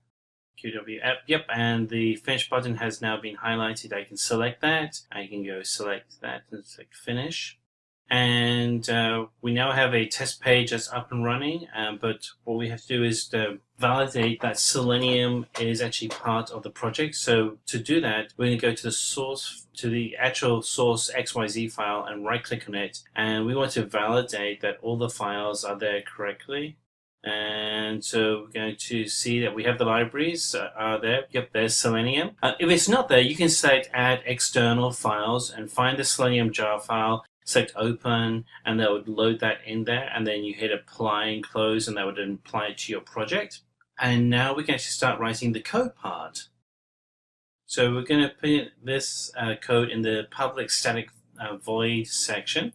Yep, and the Finish button has now been highlighted. I can select that. I can go select that and select Finish. And we now have a test page that's up and running, but what we have to do is to validate that Selenium is actually part of the project. So to do that, we're going to go to the source, to the actual source XYZ file, and right click on it. And we want to validate that all the files are there correctly. And so we're going to see that we have the libraries are there. Yep, there's Selenium. If it's not there, you can select Add External Files and find the Selenium jar file, select Open, and that would load that in there. And then you hit Apply and Close, and that would apply it to your project. And now we can actually start writing the code part. So we're going to put this code in the public static void section.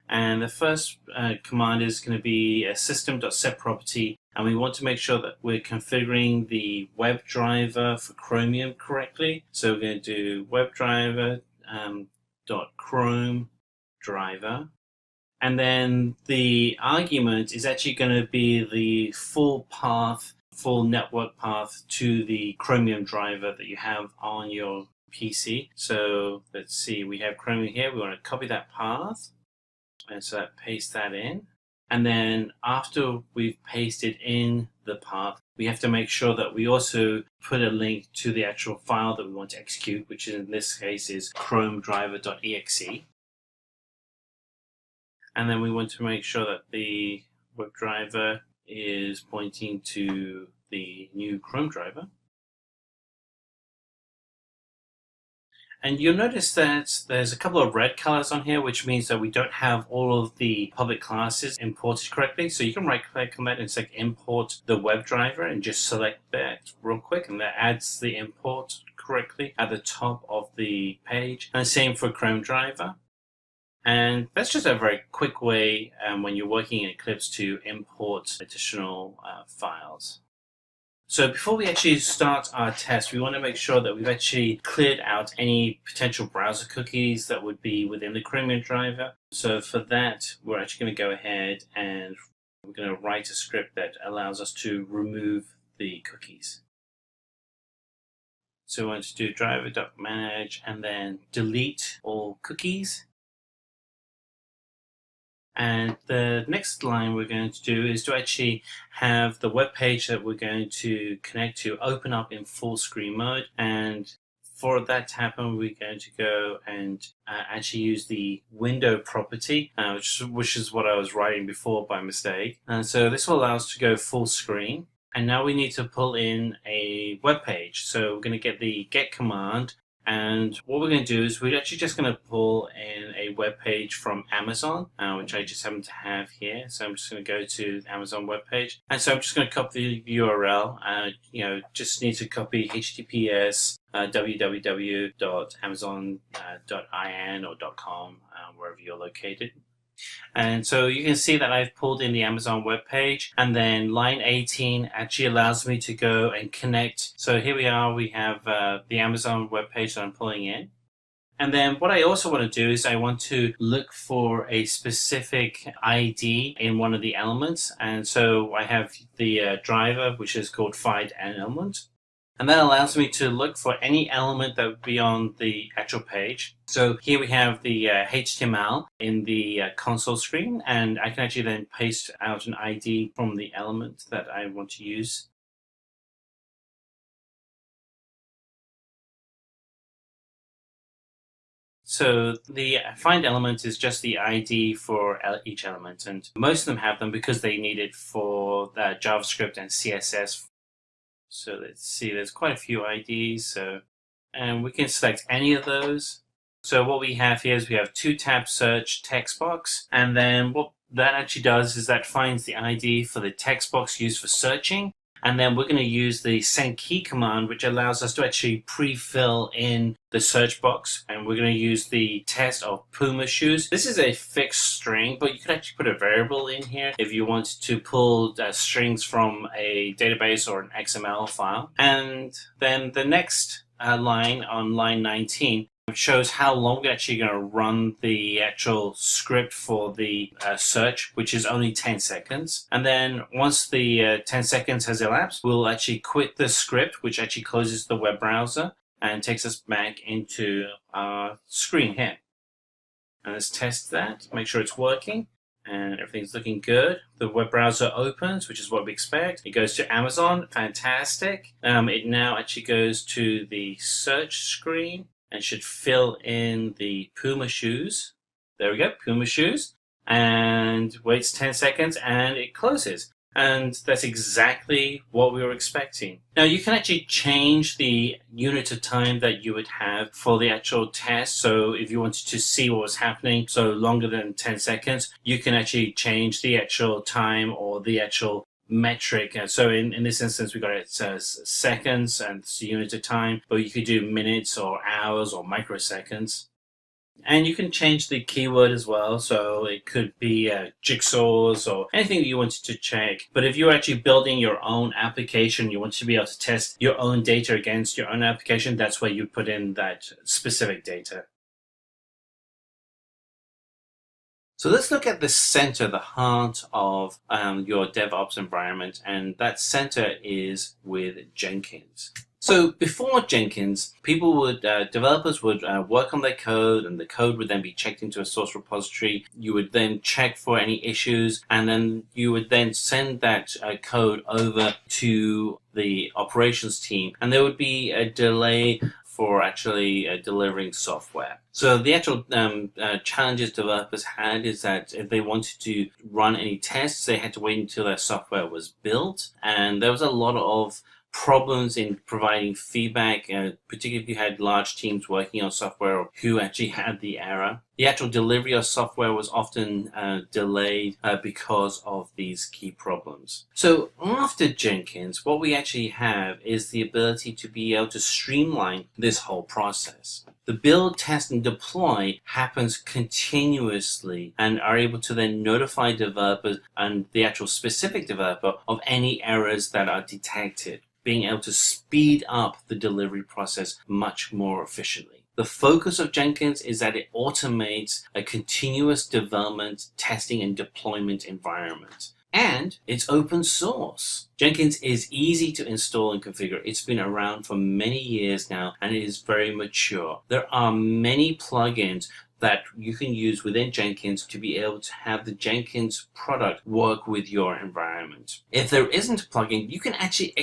And the first command is going to be a system.setProperty, and we want to make sure that we're configuring the web driver for Chromium correctly. So we're going to do WebDriver .Chrome driver, and then the argument is actually going to be the full path full network path to the Chromium driver that you have on your PC. So let's see, we have Chromium here. We want to copy that path, and so paste that in. And then after we've pasted in the path, we have to make sure that we also put a link to the actual file that we want to execute, which in this case is chromedriver.exe. And then we want to make sure that the WebDriver is pointing to the new Chrome driver. And you'll notice that there's a couple of red colors on here, which means that we don't have all of the public classes imported correctly. So you can right-click on that and select Import the WebDriver and just select that real quick, and that adds the import correctly at the top of the page. And same for Chrome driver. And that's just a very quick way when you're working in Eclipse to import additional files. So before we actually start our test, we want to make sure that we've actually cleared out any potential browser cookies that would be within the Chromium driver. So for that, we're actually going to go ahead and we're going to write a script that allows us to remove the cookies. So we want to do driver.manage and then delete all cookies. And the next line we're going to do is to actually have the web page that we're going to connect to open up in full screen mode. And for that to happen, we're going to go and actually use the window property, which is what I was writing before by mistake. And so this will allow us to go full screen. And now we need to pull in a web page. So we're going to get the get command. And what we're going to do is we're actually just going to pull in a web page from Amazon, which I just happen to have here. So I'm just going to go to the Amazon web page. And so I'm just going to copy the URL. Just need to copy HTTPS www.amazon.in or .com, wherever you're located. And so you can see that I've pulled in the Amazon web page, and then line 18 actually allows me to go and connect. So here we are, we have the Amazon web page that I'm pulling in. And then what I also want to do is I want to look for a specific ID in one of the elements. And so I have the driver, which is called find an element. And that allows me to look for any element that would be on the actual page. So here we have the HTML in the console screen, and I can actually then paste out an ID from the element that I want to use. So the find element is just the ID for each element, and most of them have them because they need it for JavaScript and CSS. So let's see, there's quite a few IDs, and we can select any of those. So what we have here is we have two tab search text box, and then what that actually does is that finds the ID for the text box used for searching, and then we're going to use the send key command, which allows us to actually pre-fill in the search box, and we're going to use the test of Puma shoes. This is a fixed string, but you could actually put a variable in here if you wanted to pull strings from a database or an XML file. And then the next line on line 19 shows how long we're actually going to run the actual script for the search, which is only 10 seconds. And then once the 10 seconds has elapsed, we'll actually quit the script, which actually closes the web browser and takes us back into our screen here. And let's test that, make sure it's working. And everything's looking good. The web browser opens, which is what we expect. It goes to Amazon, fantastic. It now actually goes to the search screen and should fill in the Puma shoes. There we go, Puma shoes. And waits 10 seconds and it closes. And that's exactly what we were expecting. Now you can actually change the unit of time that you would have for the actual test. So if you wanted to see what was happening, so longer than 10 seconds, you can actually change the actual time or the actual metric. So in this instance, we got it as seconds and it's a unit of time, but you could do minutes or hours or microseconds. And you can change the keyword as well, so it could be jigsaws or anything that you wanted to check. But if you're actually building your own application, you want to be able to test your own data against your own application, that's where you put in that specific data. So let's look at the center, the heart of your DevOps environment, and that center is with Jenkins. So before Jenkins, developers would work on their code, and the code would then be checked into a source repository. You would then check for any issues, and then you would then send that code over to the operations team, and there would be a delay for actually delivering software. So the actual challenges developers had is that if they wanted to run any tests, they had to wait until their software was built, and there was a lot of problems in providing feedback, particularly if you had large teams working on software who actually had the error. The actual delivery of software was often delayed because of these key problems. So after Jenkins, what we actually have is the ability to be able to streamline this whole process. The build, test, and deploy happens continuously and are able to then notify developers and the actual specific developer of any errors that are detected, being able to speed up the delivery process much more efficiently. The focus of Jenkins is that it automates a continuous development, testing, and deployment environment. And it's open source. Jenkins is easy to install and configure. It's been around for many years now, and it is very mature. There are many plugins that you can use within Jenkins to be able to have the Jenkins product work with your environment. If there isn't a plugin, you can actually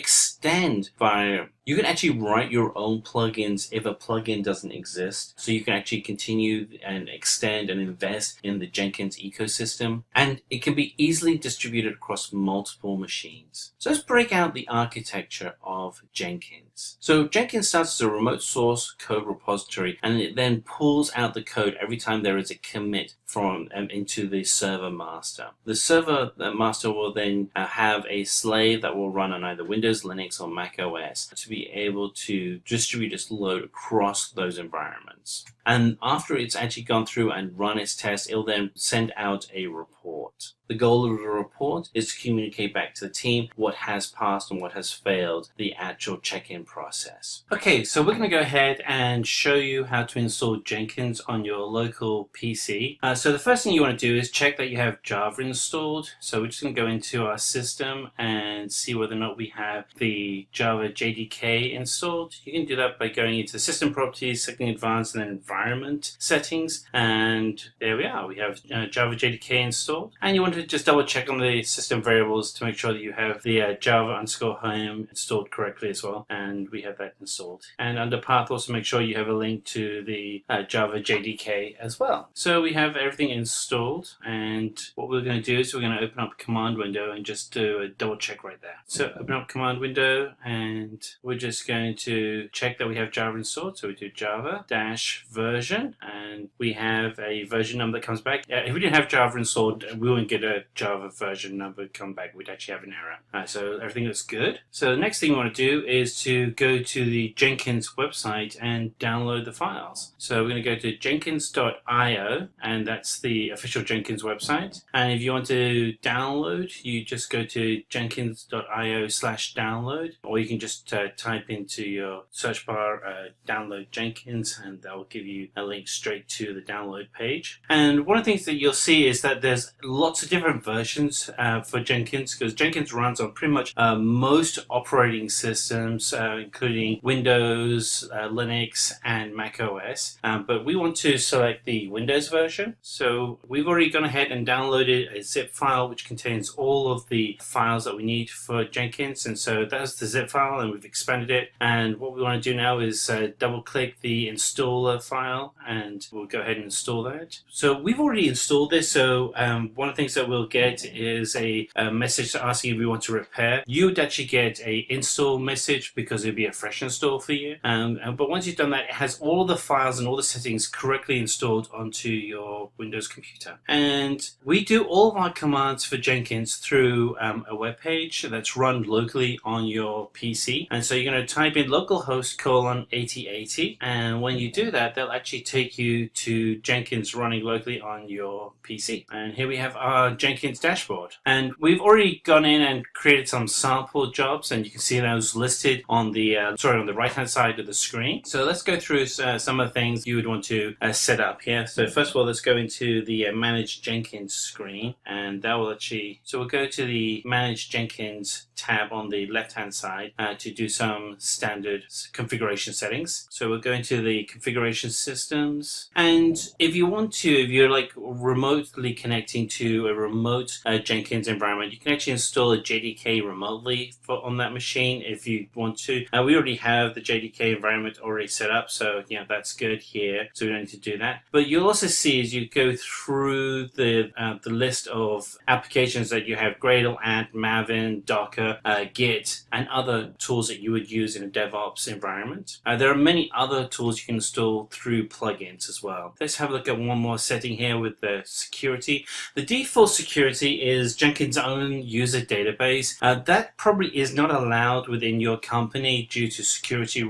you can actually write your own plugins if a plugin doesn't exist. So you can actually continue and extend and invest in the Jenkins ecosystem, and it can be easily distributed across multiple machines. So let's break out the architecture of Jenkins. So Jenkins starts as a remote source code repository, and it then pulls out the code every time there is a commit from into the server master. The server master will then have a slave that will run on either Windows, Linux, or Mac OS to be able to distribute its load across those environments. And after it's actually gone through and run its test, it'll then send out a report. The goal of the report is to communicate back to the team what has passed and what has failed the actual check-in process. Okay, so we're going to go ahead and show you how to install Jenkins on your local PC. So the first thing you want to do is check that you have Java installed. So we're just going to go into our system and see whether or not we have the Java JDK installed. You can do that by going into System Properties, Selecting Advanced, and then Environment Settings. And there we are. We have Java JDK installed. And you want to just double check on the system variables to make sure that you have the Java_home installed correctly as well. And we have that installed. And under Path, also make sure you have a link to the Java JDK as well. So we have everything installed, and what we're going to do is we're going to open up command window and just do a double check right there. So open up command window, and we're just going to check that we have Java installed. So we do Java-version, and we have a version number that comes back. If we didn't have Java installed, we wouldn't get a Java version number come back. We'd actually have an error. So everything looks good. So the next thing we want to do is to go to the Jenkins website and download the files. So we're going to go to jenkins.io, and that's the official Jenkins website. And if you want to download, you just go to jenkins.io/download, or you can just type into your search bar download Jenkins, and that will give you a link straight to the download page. And one of the things that you'll see is that there's lots of different versions for Jenkins, because Jenkins runs on pretty much most operating systems, including Windows, Linux, and Mac OS. But we want to select the Windows version. So we've already gone ahead and downloaded a zip file which contains all of the files that we need for Jenkins. And so that's the zip file, and we've expanded it. And what we want to do now is double click the installer file, and we'll go ahead and install that. So we've already installed this. So one of the things that we'll get is a message asking if we want to repair. You would actually get a install message because it'd be a fresh install for you. But once you've done that, it has all the files and all the settings correctly installed onto your Windows computer. And we do all of our commands for Jenkins through a web page that's run locally on your PC. And so you're going to type in localhost:8080, and when you do that, they'll actually take you to Jenkins running locally on your PC. And here we have our our Jenkins dashboard. And we've already gone in and created some sample jobs, and you can see those listed on the on the right hand side of the screen. So let's go through some of the things you would want to set up here. So first of all, let's go into the Manage Jenkins screen, and that will actually, so we'll go to the Manage Jenkins tab on the left hand side to do some standard configuration settings. So we'll go into the configuration systems, and if you want to, if you're like remotely connecting to a remote Jenkins environment, you can actually install a JDK remotely on that machine if you want to. We already have the JDK environment already set up, so yeah, that's good here, so we don't need to do that. But you'll also see as you go through the list of applications that you have: Gradle, Ant, Maven, Docker, Git, and other tools that you would use in a DevOps environment. There are many other tools you can install through plugins as well. Let's have a look at one more setting here with the security. The default security is Jenkins' own user database. That probably is not allowed within your company due to security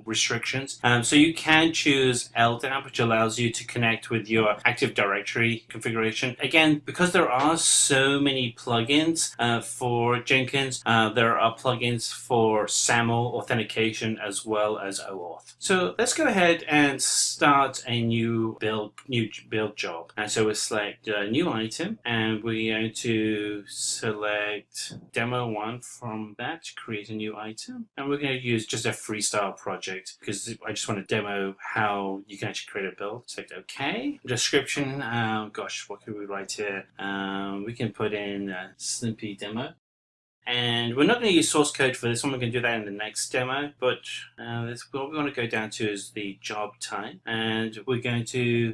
restrictions. So you can choose LDAP, which allows you to connect with your Active Directory configuration. Again, because there are so many plugins for Jenkins, there are plugins for SAML authentication as well as OAuth. So let's go ahead and start a new build job. And so we'll select a new item, and we're going to select demo 1 from that to create a new item. And we're going to use just a freestyle project because I just want to demo how you can actually create a build. Select OK. Description, gosh, what could we write here? We can put in Snippy demo. And we're not going to use source code for this one. We're going to do that in the next demo. But what we want to go down to is the job type. And we're going to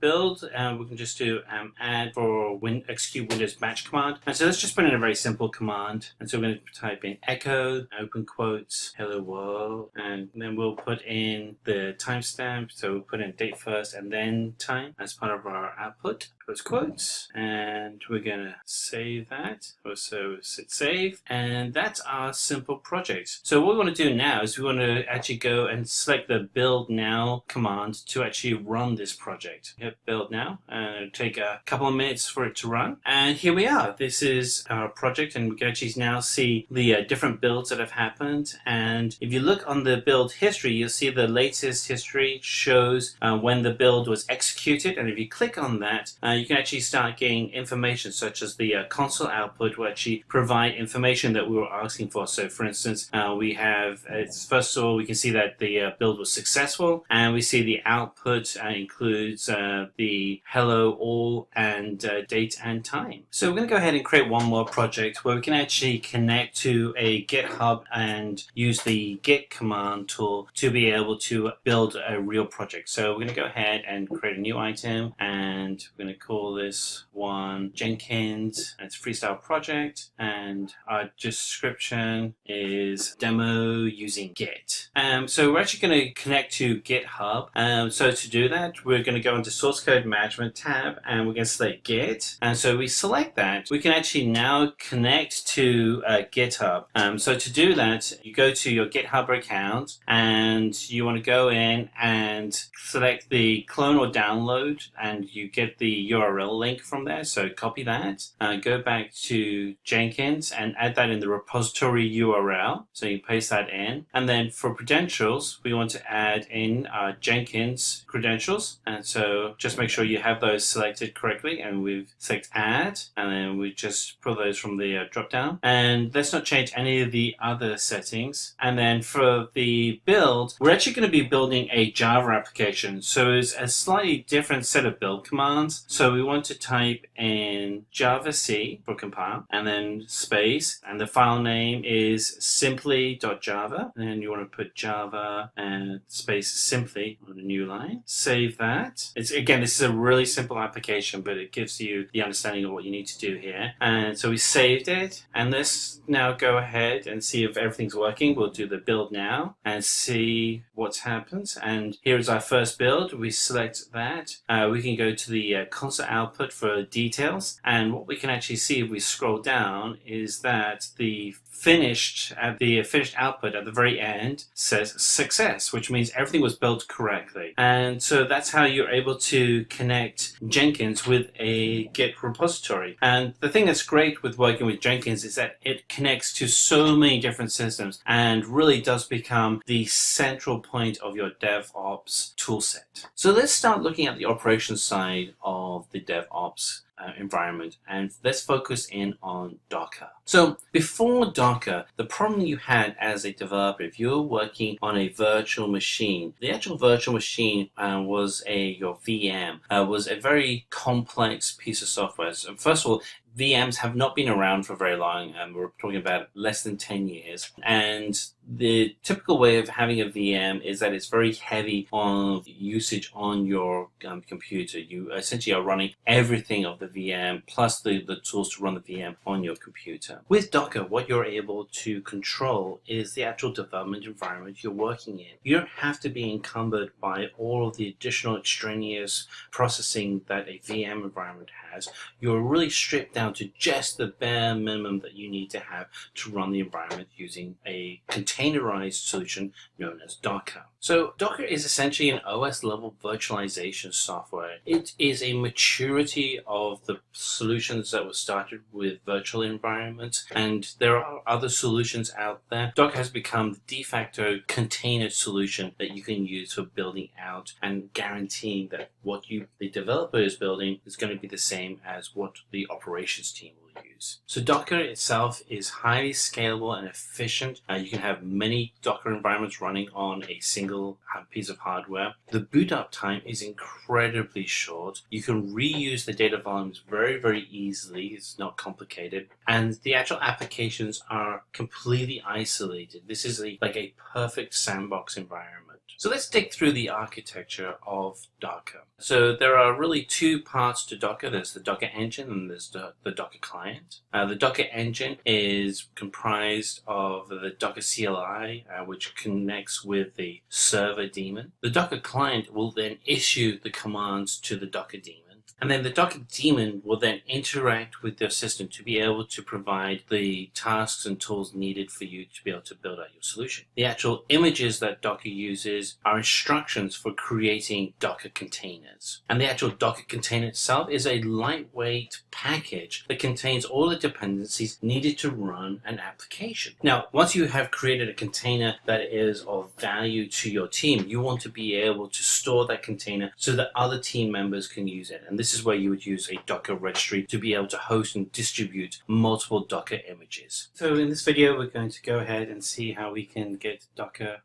build. We can just do add for execute Windows batch command. And so let's just put in a very simple command. And so we're going to type in echo, open quotes, hello world. And then we'll put in the timestamp. So we'll put in date first and then time as part of our output. Close quotes, and we're gonna save that. Also hit save, and that's our simple project. So what we want to do now is we want to actually go and select the build now command to actually run this project. Hit build now, and it'll take a couple of minutes for it to run. And here we are. This is our project, and we can actually now see the different builds that have happened. And if you look on the build history, you'll see the latest history shows when the build was executed. And if you click on that, you can actually start getting information such as the console output will actually provide information that we were asking for. So for instance, we have, first of all, we can see that the build was successful, and we see the output includes the hello all and date and time. So we're going to go ahead and create one more project where we can actually connect to a GitHub and use the Git command tool to be able to build a real project. So we're going to go ahead and create a new item, and we're going to call this one Jenkins. It's a freestyle project, and our description is demo using Git. So we're actually going to connect to GitHub. So to do that, we're going to go into source code management tab, and we're going to select Git. And so we select that, we can actually now connect to GitHub. So to do that, you go to your GitHub account, and you want to go in and select the clone or download, and you get the URL link from there. So copy that, go back to Jenkins and add that in the repository URL. So you paste that in, and then for credentials, we want to add in our Jenkins credentials. And so just make sure you have those selected correctly, and we've select add, and then we just pull those from the drop down. And let's not change any of the other settings. And then for the build, we're actually going to be building a Java application. So it's a slightly different set of build commands. So we want to type in javac for compile, and then space, and the file name is simply.java, and you want to put java and space simply on a new line. Save that. This is a really simple application, but it gives you the understanding of what you need to do here. And so we saved it, and let's now go ahead and see if everything's working. We'll do the build now and see what happens. And here is our first build. We select that. We can go to the console output for details, and what we can actually see if we scroll down is that the finished output at the very end says success, which means everything was built correctly. And so that's how you're able to connect Jenkins with a Git repository. And the thing that's great with working with Jenkins is that it connects to so many different systems and really does become the central point of your DevOps toolset. So let's start looking at the operations side of the DevOps environment, and let's focus in on Docker. So before Docker, the problem you had as a developer, if you're working on a virtual machine, the actual virtual machine was your VM, was a very complex piece of software. So first of all, VMs have not been around for very long, and we're talking about less than 10 years. And the typical way of having a VM is that it's very heavy on usage on your computer. You essentially are running everything of the VM plus the tools to run the VM on your computer. With Docker, what you're able to control is the actual development environment you're working in. You don't have to be encumbered by all of the additional extraneous processing that a VM environment has. You're really stripped down to just the bare minimum that you need to have to run the environment using a containerized solution known as Docker. So Docker is essentially an OS level virtualization software. It is a maturity of the solutions that were started with virtual environments, and there are other solutions out there. Docker has become the de facto container solution that you can use for building out and guaranteeing that what the developer is building is going to be the same as what the operations team will use. So Docker itself is highly scalable and efficient. You can have many Docker environments running on a single piece of hardware. The boot up time is incredibly short. You can reuse the data volumes very, very easily. It's not complicated. And the actual applications are completely isolated. This is like a perfect sandbox environment. So let's dig through the architecture of Docker. So there are really two parts to Docker. There's the Docker engine and there's the Docker client. The Docker engine is comprised of the Docker CLI, which connects with the server daemon. The Docker client will then issue the commands to the Docker daemon. And then the Docker daemon will then interact with your system to be able to provide the tasks and tools needed for you to be able to build out your solution. The actual images that Docker uses are instructions for creating Docker containers. And the actual Docker container itself is a lightweight package that contains all the dependencies needed to run an application. Now, once you have created a container that is of value to your team, you want to be able to store that container so that other team members can use it. And this is where you would use a Docker registry to be able to host and distribute multiple Docker images. So in this video, we're going to go ahead and see how we can get Docker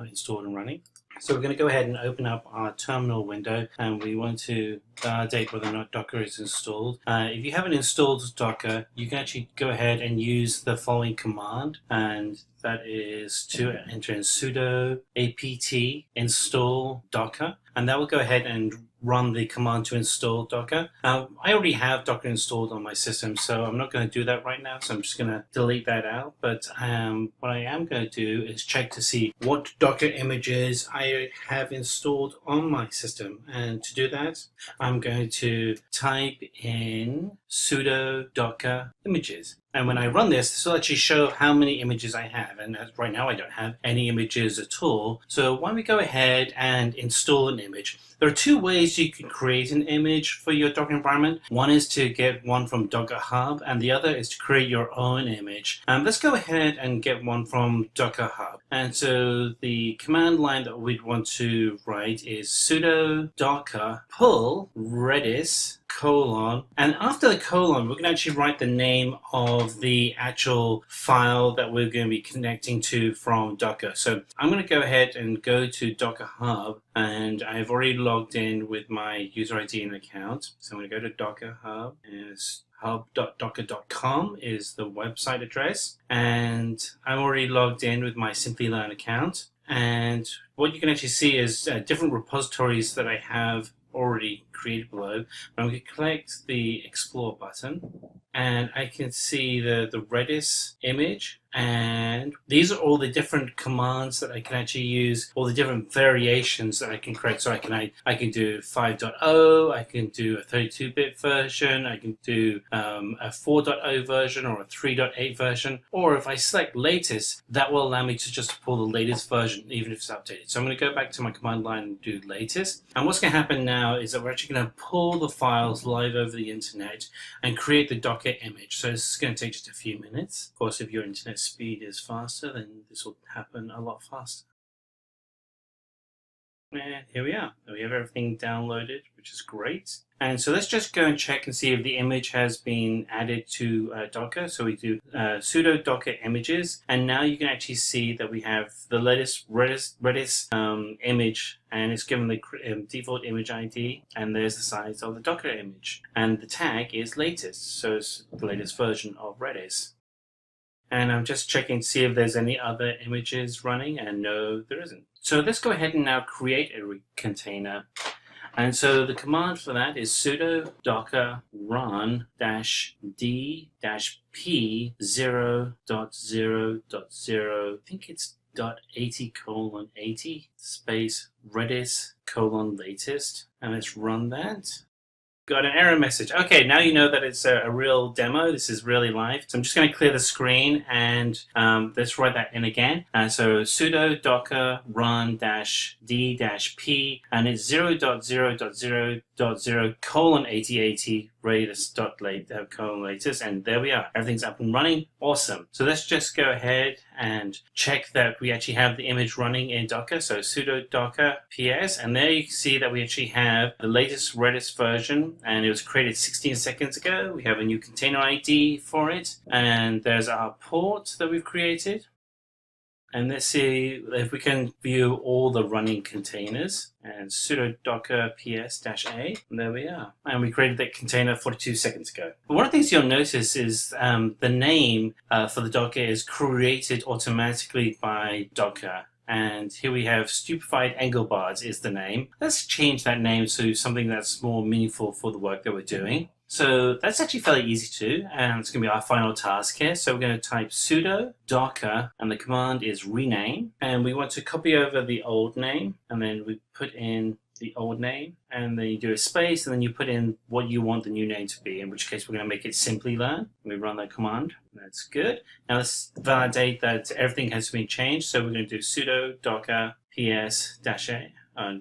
installed and running. So we're going to go ahead and open up our terminal window, and we want to validate whether or not Docker is installed. If you haven't installed Docker, you can actually go ahead and use the following command, and that is to enter in sudo apt install docker, and that will go ahead and run the command to install Docker. I already have Docker installed on my system, so I'm not going to do that right now, so I'm just going to delete that out. But what I am going to do is check to see what Docker images I have installed on my system. And to do that, I'm going to type in sudo docker images. And when I run this will actually show how many images I have. And right now I don't have any images at all. So why don't we go ahead and install an image. There are two ways you can create an image for your Docker environment. One is to get one from Docker Hub, and the other is to create your own image. Let's go ahead and get one from Docker Hub. And so the command line that we'd want to write is sudo docker pull redis colon, and after the colon we're going to actually write the name of the actual file that we're going to be connecting to from Docker. So I'm going to go ahead and go to Docker Hub, and I've already logged in with my user ID and account. So I'm going to go to Docker Hub, and hub.docker.com is the website address, and I'm already logged in with my Simplilearn account. And what you can actually see is different repositories that I have already created below. I'm going to click the Explore button, and I can see the Redis image And these are all the different commands that I can actually use, all the different variations that I can create. So I can do 5.0, I can do a 32-bit version, I can do a 4.0 version or a 3.8 version, or if I select latest, that will allow me to just pull the latest version, even if it's updated. So I'm going to go back to my command line and do latest. And what's going to happen now is that we're actually going to pull the files live over the internet and create the Docker image. So this is going to take just a few minutes. Of course, if your internet speed is faster, then this will happen a lot faster. And here we are. We have everything downloaded, which is great. And so let's just go and check and see if the image has been added to Docker. So we do sudo docker images, and now you can actually see that we have the latest Redis image, and it's given the default image ID, and there's the size of the Docker image. And the tag is latest, so it's the latest version of Redis. And I'm just checking to see if there's any other images running, and no, there isn't. So let's go ahead and now create a container. And so the command for that is sudo docker run -d -p 0.0.0, I think it's .80:80 space Redis latest, and let's run that. Got an error message. Okay, now you know that it's a real demo. This is really live. So I'm just going to clear the screen and let's write that in again. So sudo docker run -d -p, and it's 0.0.0.0:8080 Redis.latest, and there we are. Everything's up and running. Awesome. So let's just go ahead and check that we actually have the image running in Docker. So sudo docker ps, and there you can see that we actually have the latest Redis version, and it was created 16 seconds ago. We have a new container ID for it, and there's our port that we've created. And let's see if we can view all the running containers. And sudo docker ps-a, and there we are. And we created that container 42 seconds ago. But one of the things you'll notice is the name for the Docker is created automatically by Docker. And here we have Stupefied Engelbarts is the name. Let's change that name to something that's more meaningful for the work that we're doing. So that's actually fairly easy to do, and it's going to be our final task here. So we're going to type sudo docker, and the command is rename, and we want to copy over the old name, and then we put in the old name, and then you do a space, and then you put in what you want the new name to be, in which case we're going to make it Simplilearn. We run that command. That's good. Now let's validate that everything has been changed. So we're going to do sudo docker ps-a,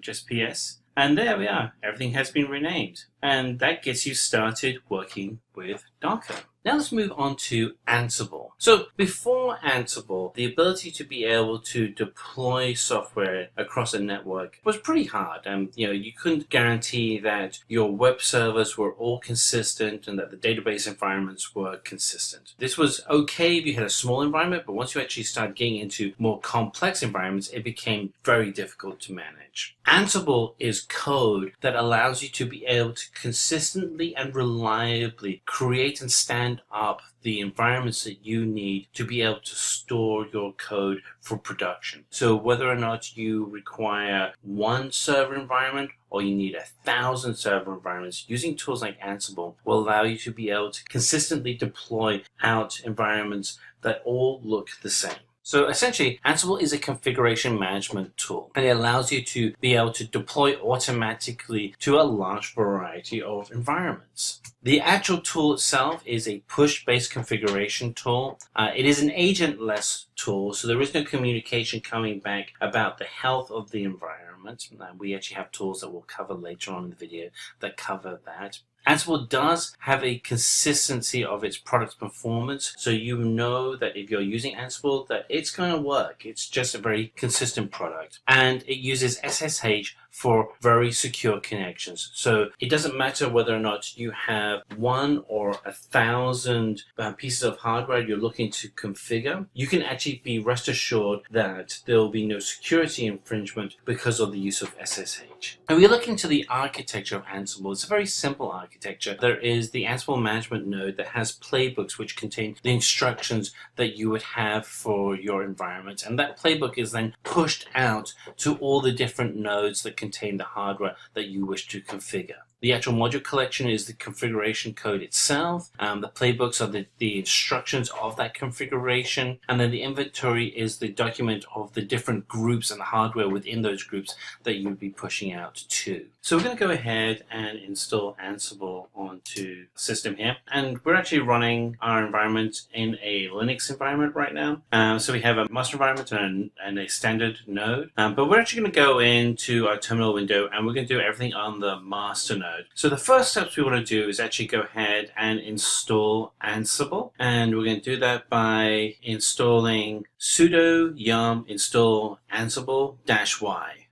just ps. And there we are. Everything has been renamed. And that gets you started working with Docker. Now let's move on to Ansible. So before Ansible, the ability to be able to deploy software across a network was pretty hard. You couldn't guarantee that your web servers were all consistent and that the database environments were consistent. This was okay if you had a small environment, but once you actually start getting into more complex environments, it became very difficult to manage. Ansible is code that allows you to be able to consistently and reliably create and stand up the environments that you need to be able to store your code for production. So whether or not you require one server environment or you need 1,000 server environments, using tools like Ansible will allow you to be able to consistently deploy out environments that all look the same. So essentially, Ansible is a configuration management tool, and it allows you to be able to deploy automatically to a large variety of environments. The actual tool itself is a push-based configuration tool. It is an agentless tool, so there is no communication coming back about the health of the environment. We actually have tools that we'll cover later on in the video that cover that. Ansible does have a consistency of its product performance, so you know that if you're using Ansible that it's going to work. It's just a very consistent product, and it uses SSH for very secure connections. So it doesn't matter whether or not you have 1 or 1,000 pieces of hardware you're looking to configure, you can actually be rest assured that there will be no security infringement because of the use of SSH. And we look into the architecture of Ansible. It's a very simple architecture. There is the Ansible management node that has playbooks which contain the instructions that you would have for your environment, and that playbook is then pushed out to all the different nodes that contain the hardware that you wish to configure. The actual module collection is the configuration code itself. The playbooks are the instructions of that configuration. And then the inventory is the document of the different groups and the hardware within those groups that you would be pushing out to. So we're going to go ahead and install Ansible onto the system here. And we're actually running our environment in a Linux environment right now. So we have a master environment and a standard node. But we're actually going to go into our terminal window and we're going to do everything on the master node. So the first steps we want to do is actually go ahead and install Ansible. And we're going to do that by installing sudo yum install ansible-y.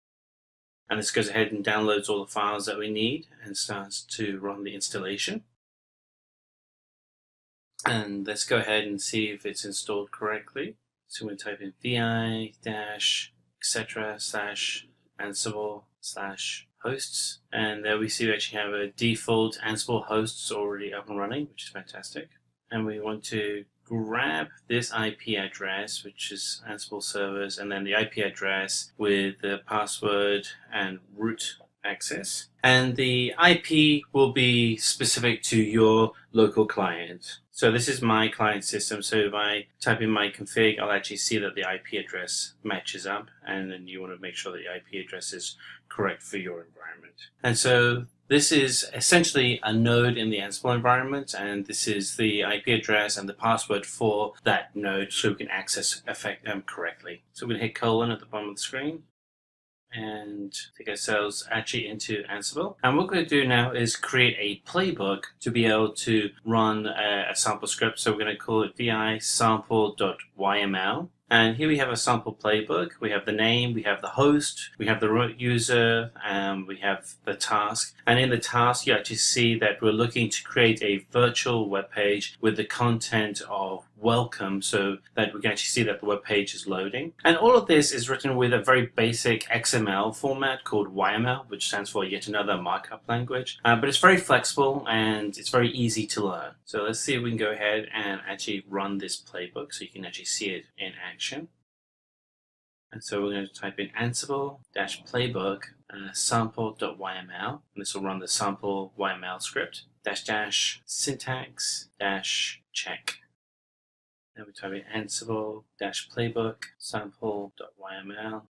And this goes ahead and downloads all the files that we need and starts to run the installation. And let's go ahead and see if it's installed correctly. So we're going to type in vi-etc/ansible/hosts. And there we see we actually have a default Ansible hosts already up and running, which is fantastic. And we want to grab this IP address, which is Ansible servers, and then the IP address with the password and root access. And the IP will be specific to your local client. So this is my client system. So if I type in my config, I'll actually see that the IP address matches up. And then you want to make sure that the IP address is correct for your environment. And so this is essentially a node in the Ansible environment, and this is the IP address and the password for that node so we can access correctly. So we're going to hit colon at the bottom of the screen and take ourselves actually into Ansible. And what we're going to do now is create a playbook to be able to run a sample script. So we're going to call it vi sample.yml. And here we have a sample playbook. We have the name, we have the host, we have the root user, and we have the task. And in the task, you actually see that we're looking to create a virtual web page with the content of welcome so that we can actually see that the web page is loading. And all of this is written with a very basic XML format called YML, which stands for yet another markup language. But it's very flexible and it's very easy to learn. So let's see if we can go ahead and actually run this playbook so you can actually see it in action. And so we're going to type in Ansible-playbook sample.yml, and this will run the sample YML script --syntax-check. Then we type in Ansible-playbook sample.yml.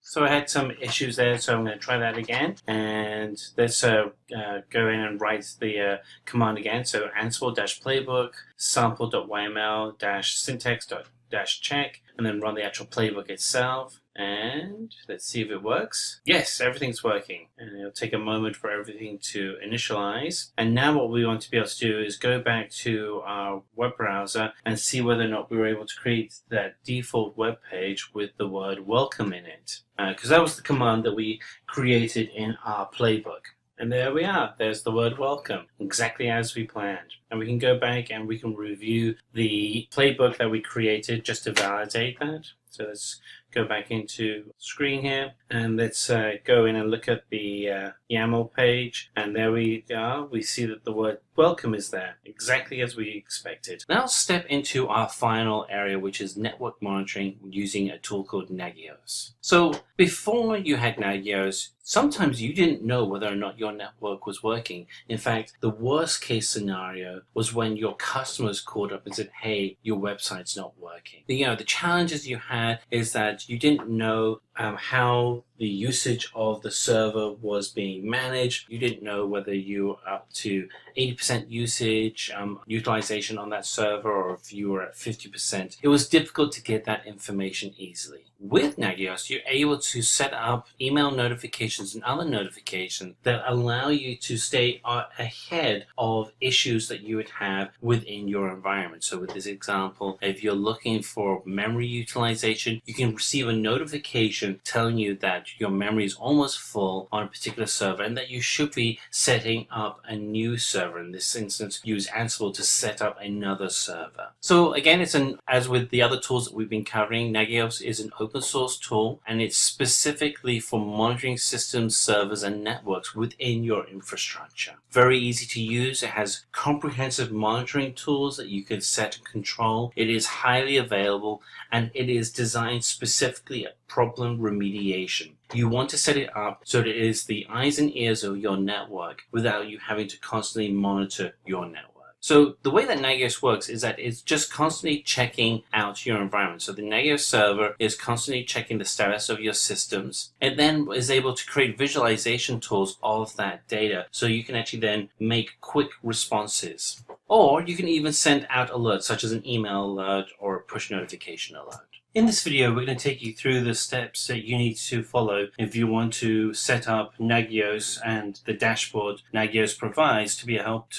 So I had some issues there, so I'm going to try that again. And let's go in and write the command again. So Ansible-playbook sample.yml-syntax-check, and then run the actual playbook itself. And let's see if it works. Yes, everything's working. And it'll take a moment for everything to initialize. And now what we want to be able to do is go back to our web browser and see whether or not we were able to create that default web page with the word welcome in it. Because that was the command that we created in our playbook. And there we are. There's the word welcome, exactly as we planned. And we can go back and we can review the playbook that we created just to validate that. So let's go back into screen here and let's go in and look at the YAML page. And there we are. We see that the word welcome is there, exactly as we expected. Now let's step into our final area, which is network monitoring using a tool called Nagios. So before you had Nagios, sometimes you didn't know whether or not your network was working. In fact, the worst case scenario was when your customers called up and said, hey, your website's not working. The challenges you had is that you didn't know how the usage of the server was being managed. You didn't know whether you were up to 80% usage, utilization on that server, or if you were at 50%. It was difficult to get that information easily. With Nagios, you're able to set up email notifications and other notifications that allow you to stay ahead of issues that you would have within your environment. So with this example, if you're looking for memory utilization, you can receive a notification telling you that your memory is almost full on a particular server and that you should be setting up a new server. In this instance, use Ansible to set up another server. So again, as with the other tools that we've been covering, Nagios is an open source tool, and it's specifically for monitoring systems, servers, and networks within your infrastructure. Very easy to use. It has comprehensive monitoring tools that you can set and control. It is highly available, and it is designed specifically problem remediation. You want to set it up so that it is the eyes and ears of your network without you having to constantly monitor your network. So the way that Nagios works is that it's just constantly checking out your environment. So the Nagios server is constantly checking the status of your systems. It then is able to create visualization tools of that data. So you can actually then make quick responses. Or you can even send out alerts such as an email alert or a push notification alert. In this video, we're going to take you through the steps that you need to follow if you want to set up Nagios and the dashboard Nagios provides to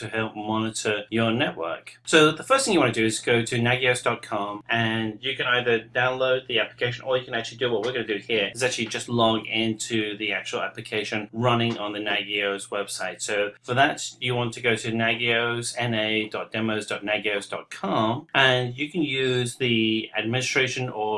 help monitor your network. So the first thing you want to do is go to nagios.com, and you can either download the application, or you can actually do what we're going to do here is actually just log into the actual application running on the Nagios website. So for that, you want to go to nagios.na.demos.nagios.com, and you can use the administration or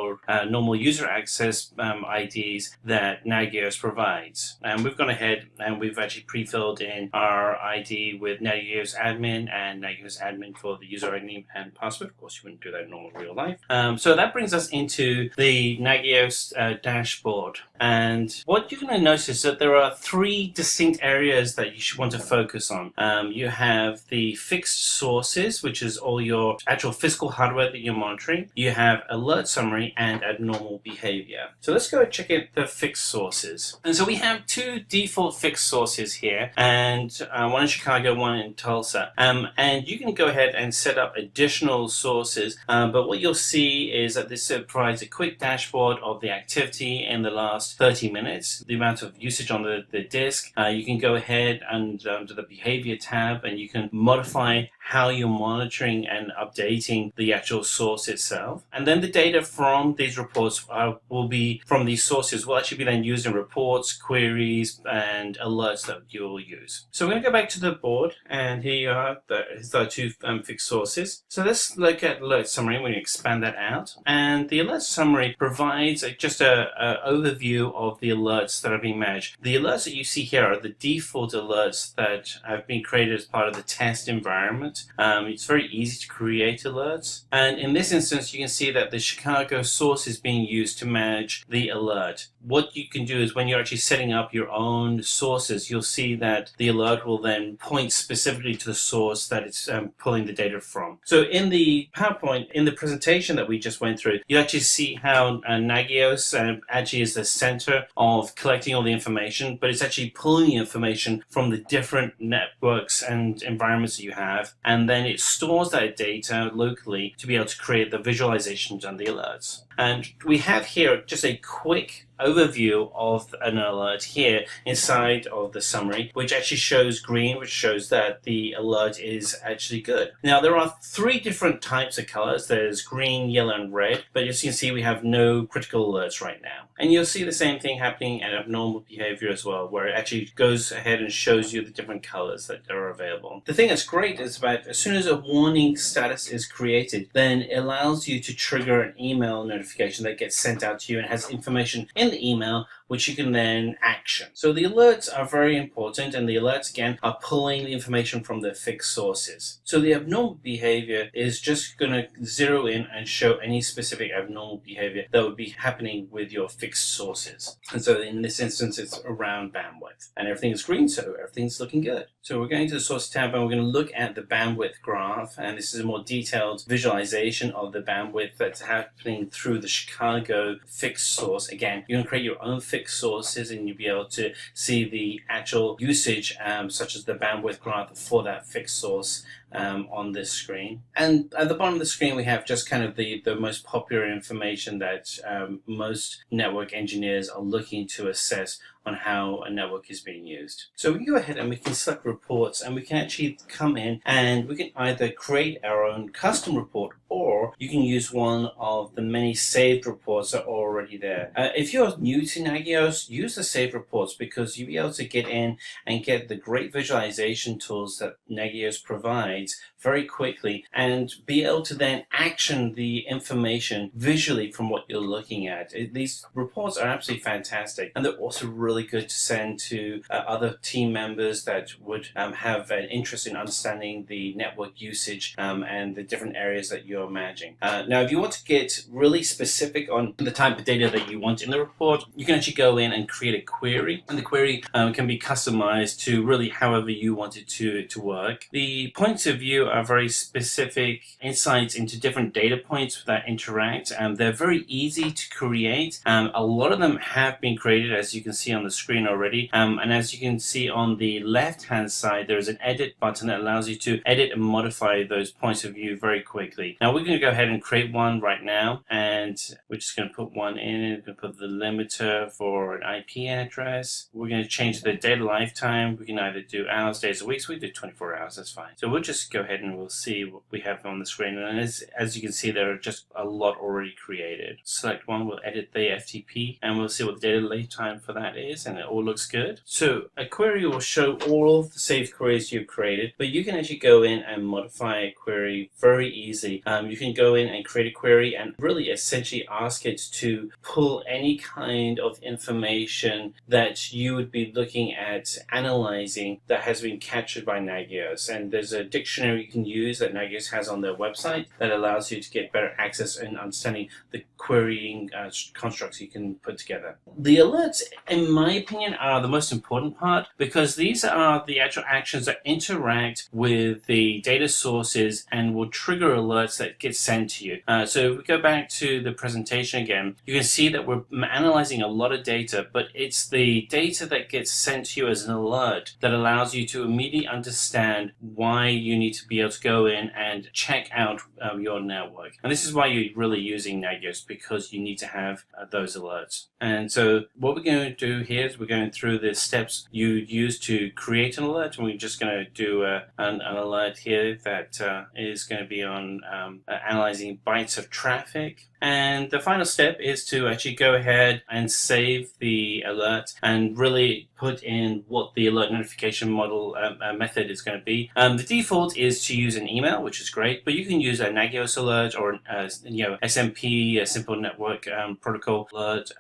normal user access IDs that Nagios provides. And we've gone ahead and we've actually pre-filled in our ID with Nagios admin and Nagios admin for the user ID and password. Of course, you wouldn't do that in normal real life. So that brings us into the Nagios dashboard. And what you're going to notice is that there are three distinct areas that you should want to focus on. You have the fixed sources, which is all your actual physical hardware that you're monitoring. You have alert summary and abnormal behavior. So let's go and check out the fixed sources. And so we have two default fixed sources here, and one in Chicago, one in Tulsa. And you can go ahead and set up additional sources, but what you'll see is that this provides a quick dashboard of the activity in the last 30 minutes, the amount of usage on the disk. You can go ahead and to the behavior tab, and you can modify how you're monitoring and updating the actual source itself. And then the data from these reports will be from these sources will actually be then used in reports, queries, and alerts that you'll use. So we're going to go back to the board, and here you are. Here's our two fixed sources. So let's look at alert summary. We're going to expand that out, and the alert summary provides just an overview of the alerts that are being managed. The alerts that you see here are the default alerts that have been created as part of the test environment. It's very easy to create alerts, and in this instance you can see that the Chicago source is being used to manage the alert. What you can do is when you're actually setting up your own sources, you'll see that the alert will then point specifically to the source that it's pulling the data from. So in the PowerPoint, in the presentation that we just went through, you actually see how Nagios actually is the center of collecting all the information, but it's actually pulling the information from the different networks and environments that you have, and then it stores that data locally to be able to create the visualizations and the alerts. And we have here just a quick overview of an alert here inside of the summary, which actually shows green, which shows that the alert is actually good. Now there are three different types of colors. There's green, yellow, and red, but as you can see we have no critical alerts right now. And you'll see the same thing happening in abnormal behavior as well, where it actually goes ahead and shows you the different colors that are available. The thing that's great is that as soon as a warning status is created, then it allows you to trigger an email notification that gets sent out to you and has information in the email which you can then action. So the alerts are very important, and the alerts again are pulling the information from the fixed sources. So the abnormal behavior is just going to zero in and show any specific abnormal behavior that would be happening with your fixed sources. And so in this instance it's around bandwidth, and everything is green, so everything's looking good. So we're going to the source tab and we're going to look at the bandwidth graph, and this is a more detailed visualization of the bandwidth that's happening through the Chicago fixed source. Again, you can create your own fixed sources and you'll be able to see the actual usage such as the bandwidth graph for that fixed source on this screen. And at the bottom of the screen we have just kind of the most popular information that most network engineers are looking to assess on how a network is being used. So we can go ahead and we can select reports, and we can actually come in and we can either create our own custom report, or you can use one of the many saved reports that are already there. If you're new to Nagios, use the saved reports because you'll be able to get in and get the great visualization tools that Nagios provides insights very quickly and be able to then action the information visually from what you're looking at. These reports are absolutely fantastic, and they're also really good to send to other team members that would have an interest in understanding the network usage and the different areas that you're managing. Now, if you want to get really specific on the type of data that you want in the report, you can actually go in and create a query, and the query can be customized to really however you want it to work. The points of view are very specific insights into different data points that interact, and they're very easy to create. A lot of them have been created, as you can see on the screen already, and as you can see on the left hand side, there is an edit button that allows you to edit and modify those points of view very quickly. Now we're going to go ahead and create one right now, and we're just going to put one in. We're going to put the limiter for an IP address. We're going to change the data lifetime. We can either do hours, days, or weeks. We do 24 hours, that's fine. So we'll just go ahead and we'll see what we have on the screen, and as you can see, there are just a lot already created. Select one, we'll edit the FTP, and we'll see what the data lifetime for that is, and it all looks good. So a query will show all of the saved queries you've created, but you can actually go in and modify a query very easy. You can go in and create a query and really essentially ask it to pull any kind of information that you would be looking at analyzing that has been captured by Nagios. And there's a dictionary you can use that Nagios has on their website that allows you to get better access and understanding the querying constructs you can put together. The alerts, in my opinion, are the most important part, because these are the actual actions that interact with the data sources and will trigger alerts that get sent to you. So if we go back to the presentation again, you can see that we're analyzing a lot of data, but it's the data that gets sent to you as an alert that allows you to immediately understand why you need to be able to go in and check out your network. And this is why you're really using Nagios, because you need to have those alerts. And so what we're going to do here is we're going through the steps you use to create an alert, and we're just going to do an alert here that is going to be on analyzing bytes of traffic. And the final step is to actually go ahead and save the alert and really put in what the alert notification model method is going to be. The default is to use an email, which is great, but you can use a Nagios alert or SMP, a simple network protocol alert,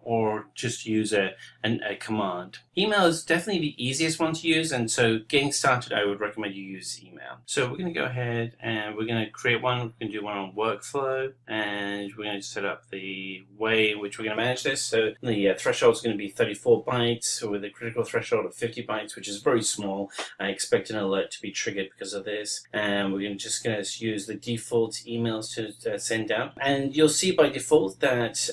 or just use a command. Email is definitely the easiest one to use, and so getting started, I would recommend you use email. So we're going to go ahead and we're going to create one. We're going to do one on workflow, and we're going to set up the way in which we're going to manage this. So the threshold is going to be 34 bytes with a critical threshold of 50 bytes, which is very small. I expect an alert to be triggered because of this, and we're just going to use the default emails to send out. And you'll see by default that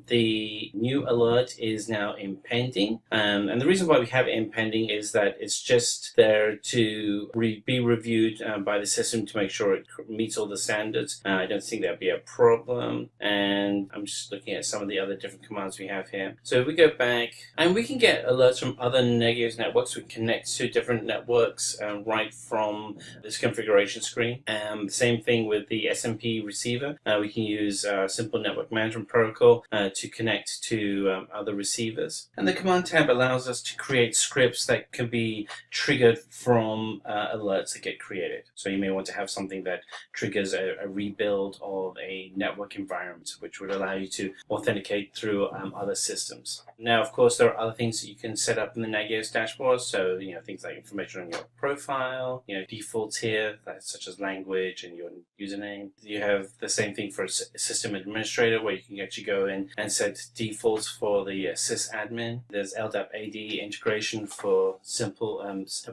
the new alert is now impending, and the reason why we have it impending is that it's just there to be reviewed by the system to make sure it meets all the standards. I don't think that'd be a problem, and I'm just looking at some of the other different commands we have here. So if we go back, and we can get alerts from other Nagios networks. We connect to different networks right from this configuration screen. Same thing with the SMP receiver. We can use simple network management protocol to connect to other receivers. And the command tab allows us to create scripts that can be triggered from alerts that get created. So you may want to have something that triggers a rebuild of a network environment, which would allow you to authenticate through other systems. Now, of course, there are other things that you can set up in the Nagios dashboard. So, things like information on your profile, defaults here, such as language and your username. You have the same thing for a system administrator, where you can actually go in and set defaults for the sysadmin. There's LDAP AD integration for simple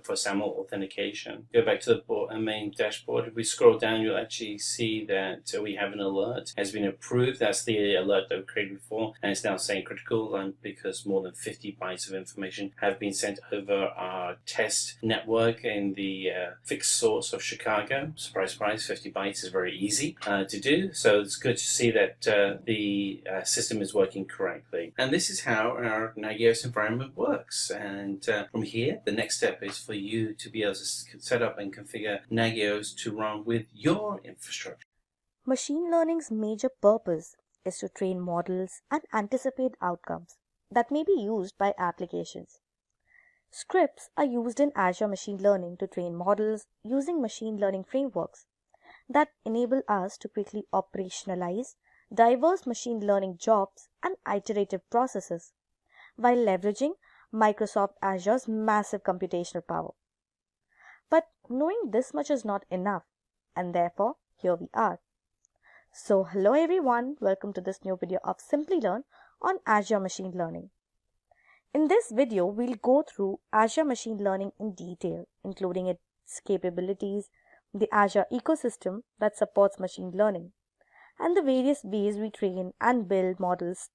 for SAML authentication. Go back to the main dashboard. If we scroll down, you'll actually see that we have an alert has been approved. That's the alert that we created before, and it's now saying critical because more than 50 bytes of information have been sent over our test network in the fixed source of Chicago. Surprise, surprise, 50 bytes is very easy to do. So it's good to see that the system is working correctly. And this is how our Nagios environment works. And from here, the next step is for you to be able to set up and configure Nagios to run with your infrastructure. Machine learning's major purpose is to train models and anticipate outcomes that may be used by applications. Scripts are used in Azure Machine Learning to train models using machine learning frameworks that enable us to quickly operationalize diverse machine learning jobs and iterative processes while leveraging Microsoft Azure's massive computational power. But knowing this much is not enough, and therefore here we are. So hello everyone, welcome to this new video of Simplilearn on Azure Machine Learning. In this video, we'll go through Azure Machine Learning in detail, including its capabilities, the Azure ecosystem that supports machine learning, and the various ways we train and build models,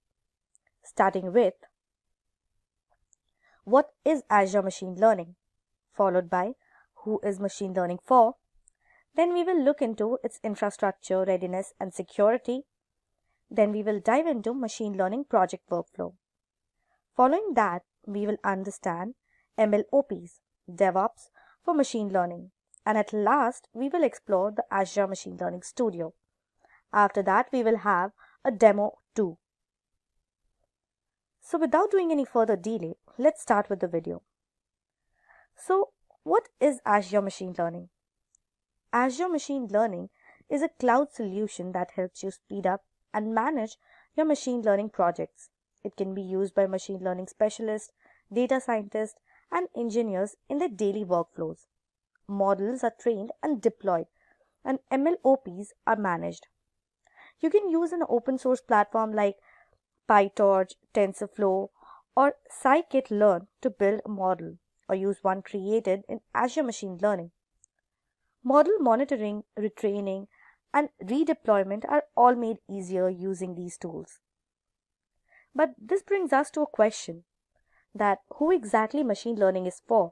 starting with what is Azure Machine Learning, followed by who is machine learning for. Then we will look into its infrastructure, readiness, and security. Then we will dive into machine learning project workflow. Following that, we will understand MLOps, DevOps for machine learning. And at last, we will explore the Azure Machine Learning Studio. After that, we will have a demo too. So without doing any further delay, let's start with the video. So what is Azure Machine Learning? Azure Machine Learning is a cloud solution that helps you speed up and manage your machine learning projects. It can be used by machine learning specialists, data scientists, and engineers in their daily workflows. Models are trained and deployed, and MLOps are managed. You can use an open source platform like PyTorch, TensorFlow, or scikit-learn to build a model, or use one created in Azure Machine Learning. Model monitoring, retraining, and redeployment are all made easier using these tools. But this brings us to a question that who exactly machine learning is for?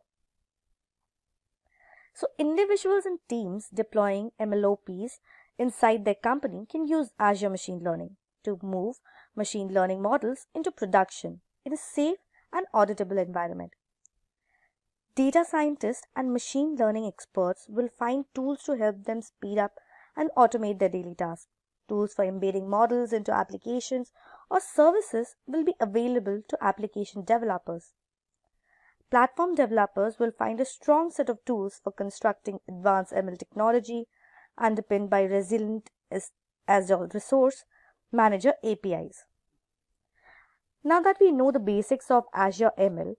So individuals and teams deploying MLOps inside their company can use Azure Machine Learning to move machine learning models into production in a safe and auditable environment. Data scientists and machine learning experts will find tools to help them speed up and automate their daily tasks. Tools for embedding models into applications or services will be available to application developers. Platform developers will find a strong set of tools for constructing advanced ML technology underpinned by resilient Azure Resource Manager APIs. Now that we know the basics of Azure ML,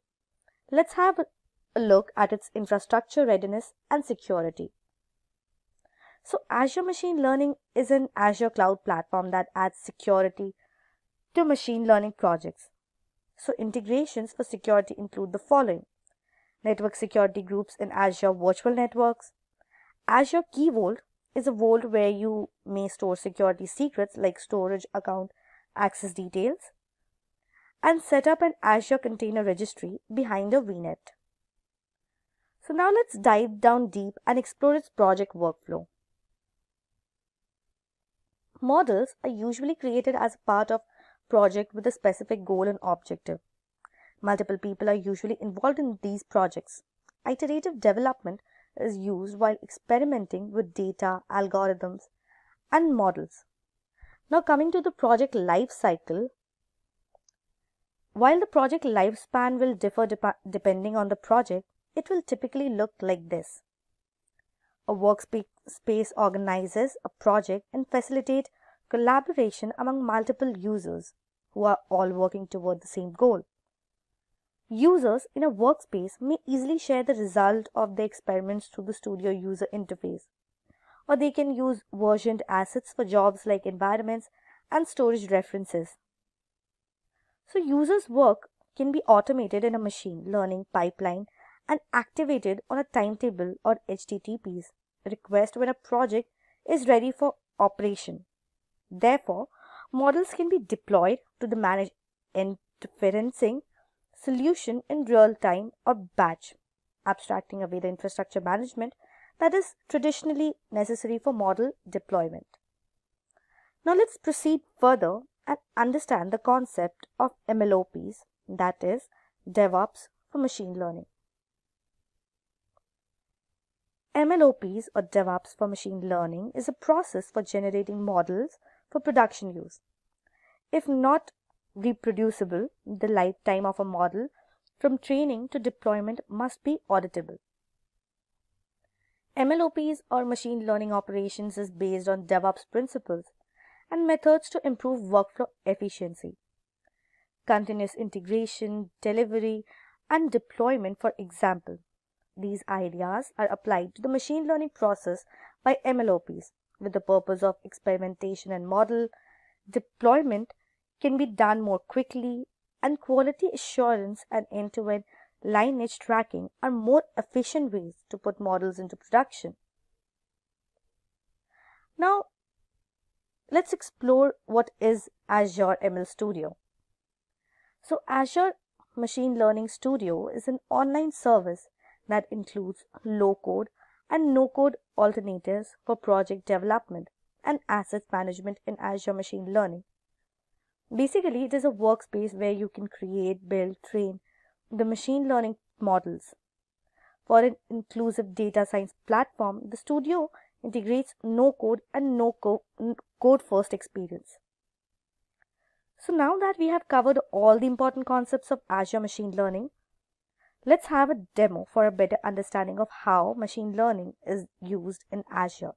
let's have a look at its infrastructure readiness and security. So Azure Machine Learning is an Azure cloud platform that adds security to machine learning projects. So integrations for security include the following: network security groups in Azure Virtual Networks. Azure Key Vault is a vault where you may store security secrets like storage account access details, and set up an Azure Container Registry behind a VNet. So now let's dive down deep and explore its project workflow. Models are usually created as a part of a project with a specific goal and objective. Multiple people are usually involved in these projects. Iterative development is used while experimenting with data, algorithms, and models. Now coming to the project life cycle, while the project lifespan will differ depending on the project, it will typically look like this. A workspace organizes a project and facilitates collaboration among multiple users who are all working toward the same goal. Users in a workspace may easily share the result of their experiments through the Studio user interface, or they can use versioned assets for jobs like environments and storage references. So users' work can be automated in a machine learning pipeline and activated on a timetable or HTTP's request when a project is ready for operation. Therefore, models can be deployed to the managed inferencing solution in real time or batch, abstracting away the infrastructure management that is traditionally necessary for model deployment. Now let's proceed further and understand the concept of MLOps, that is DevOps for machine learning. MLOps or DevOps for machine learning is a process for generating models for production use. If not reproducible, the lifetime of a model from training to deployment must be auditable. MLOps or machine learning operations is based on DevOps principles and methods to improve workflow efficiency. Continuous integration, delivery, and deployment, for example. These ideas are applied to the machine learning process by MLOps with the purpose of experimentation and model deployment can be done more quickly, and quality assurance and end-to-end lineage tracking are more efficient ways to put models into production. Now, let's explore what is Azure ML Studio. So, Azure Machine Learning Studio is an online service that includes low-code and no-code alternatives for project development and asset management in Azure Machine Learning. Basically, it is a workspace where you can create, build, train the machine learning models. For an inclusive data science platform, the studio integrates no-code and code-first experience. So now that we have covered all the important concepts of Azure Machine Learning, let's have a demo for a better understanding of how machine learning is used in Azure.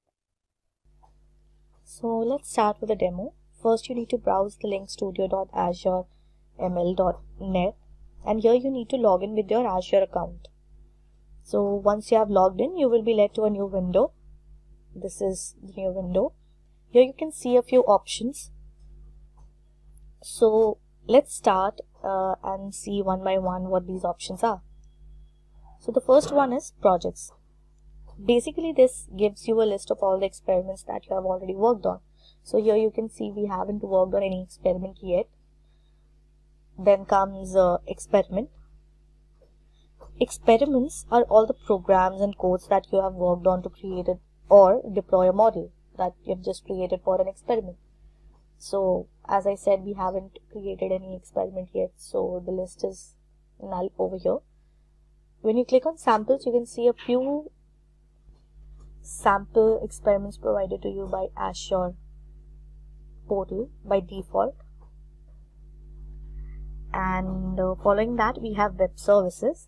So let's start with a demo. First, you need to browse the link studio.azureml.net, and here you need to log in with your Azure account. So once you have logged in, you will be led to a new window. This is the new window. Here you can see a few options. So let's start and see one by one what these options are. So the first one is projects. Basically, this gives you a list of all the experiments that you have already worked on. So here you can see we haven't worked on any experiment yet. Then comes experiment. Experiments are all the programs and codes that you have worked on to create it or deploy a model that you have just created for an experiment. So as I said, we haven't created any experiment yet, so the list is null over here. When you click on samples, you can see a few sample experiments provided to you by Azure portal by default. And following that, we have web services.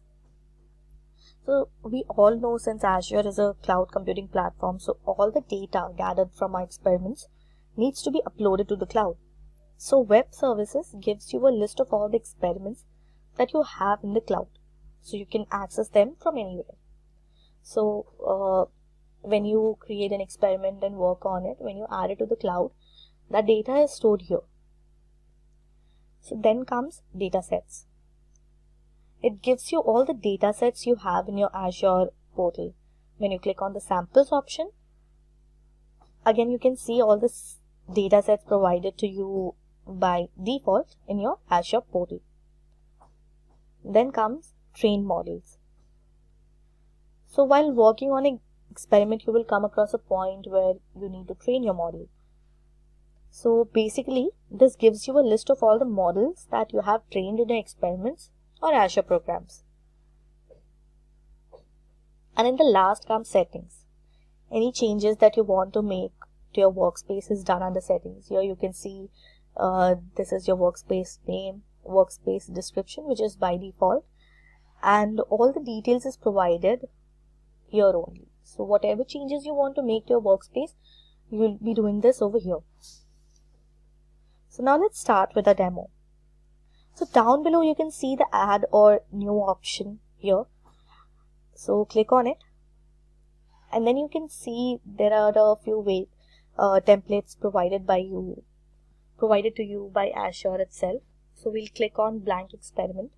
So we all know, since Azure is a cloud computing platform, so all the data gathered from our experiments needs to be uploaded to the cloud. So web services gives you a list of all the experiments that you have in the cloud, so you can access them from anywhere. So when you create an experiment and work on it, when you add it to the cloud, that data is stored here. So then comes data sets. It gives you all the data sets you have in your Azure portal. When you click on the samples option, again you can see all the data sets provided to you by default in your Azure portal. Then comes train models. So while working on an experiment, you will come across a point where you need to train your model. So basically, this gives you a list of all the models that you have trained in your experiments or Azure programs. And in the last comes settings. Any changes that you want to make to your workspace is done under settings. Here you can see this is your workspace name, workspace description, which is by default, and all the details is provided here only. So whatever changes you want to make to your workspace, you will be doing this over here. So now let's start with a demo. So down below you can see the add or new option here. So click on it, and then you can see there are a few templates provided to you by Azure itself. So we'll click on blank experiment.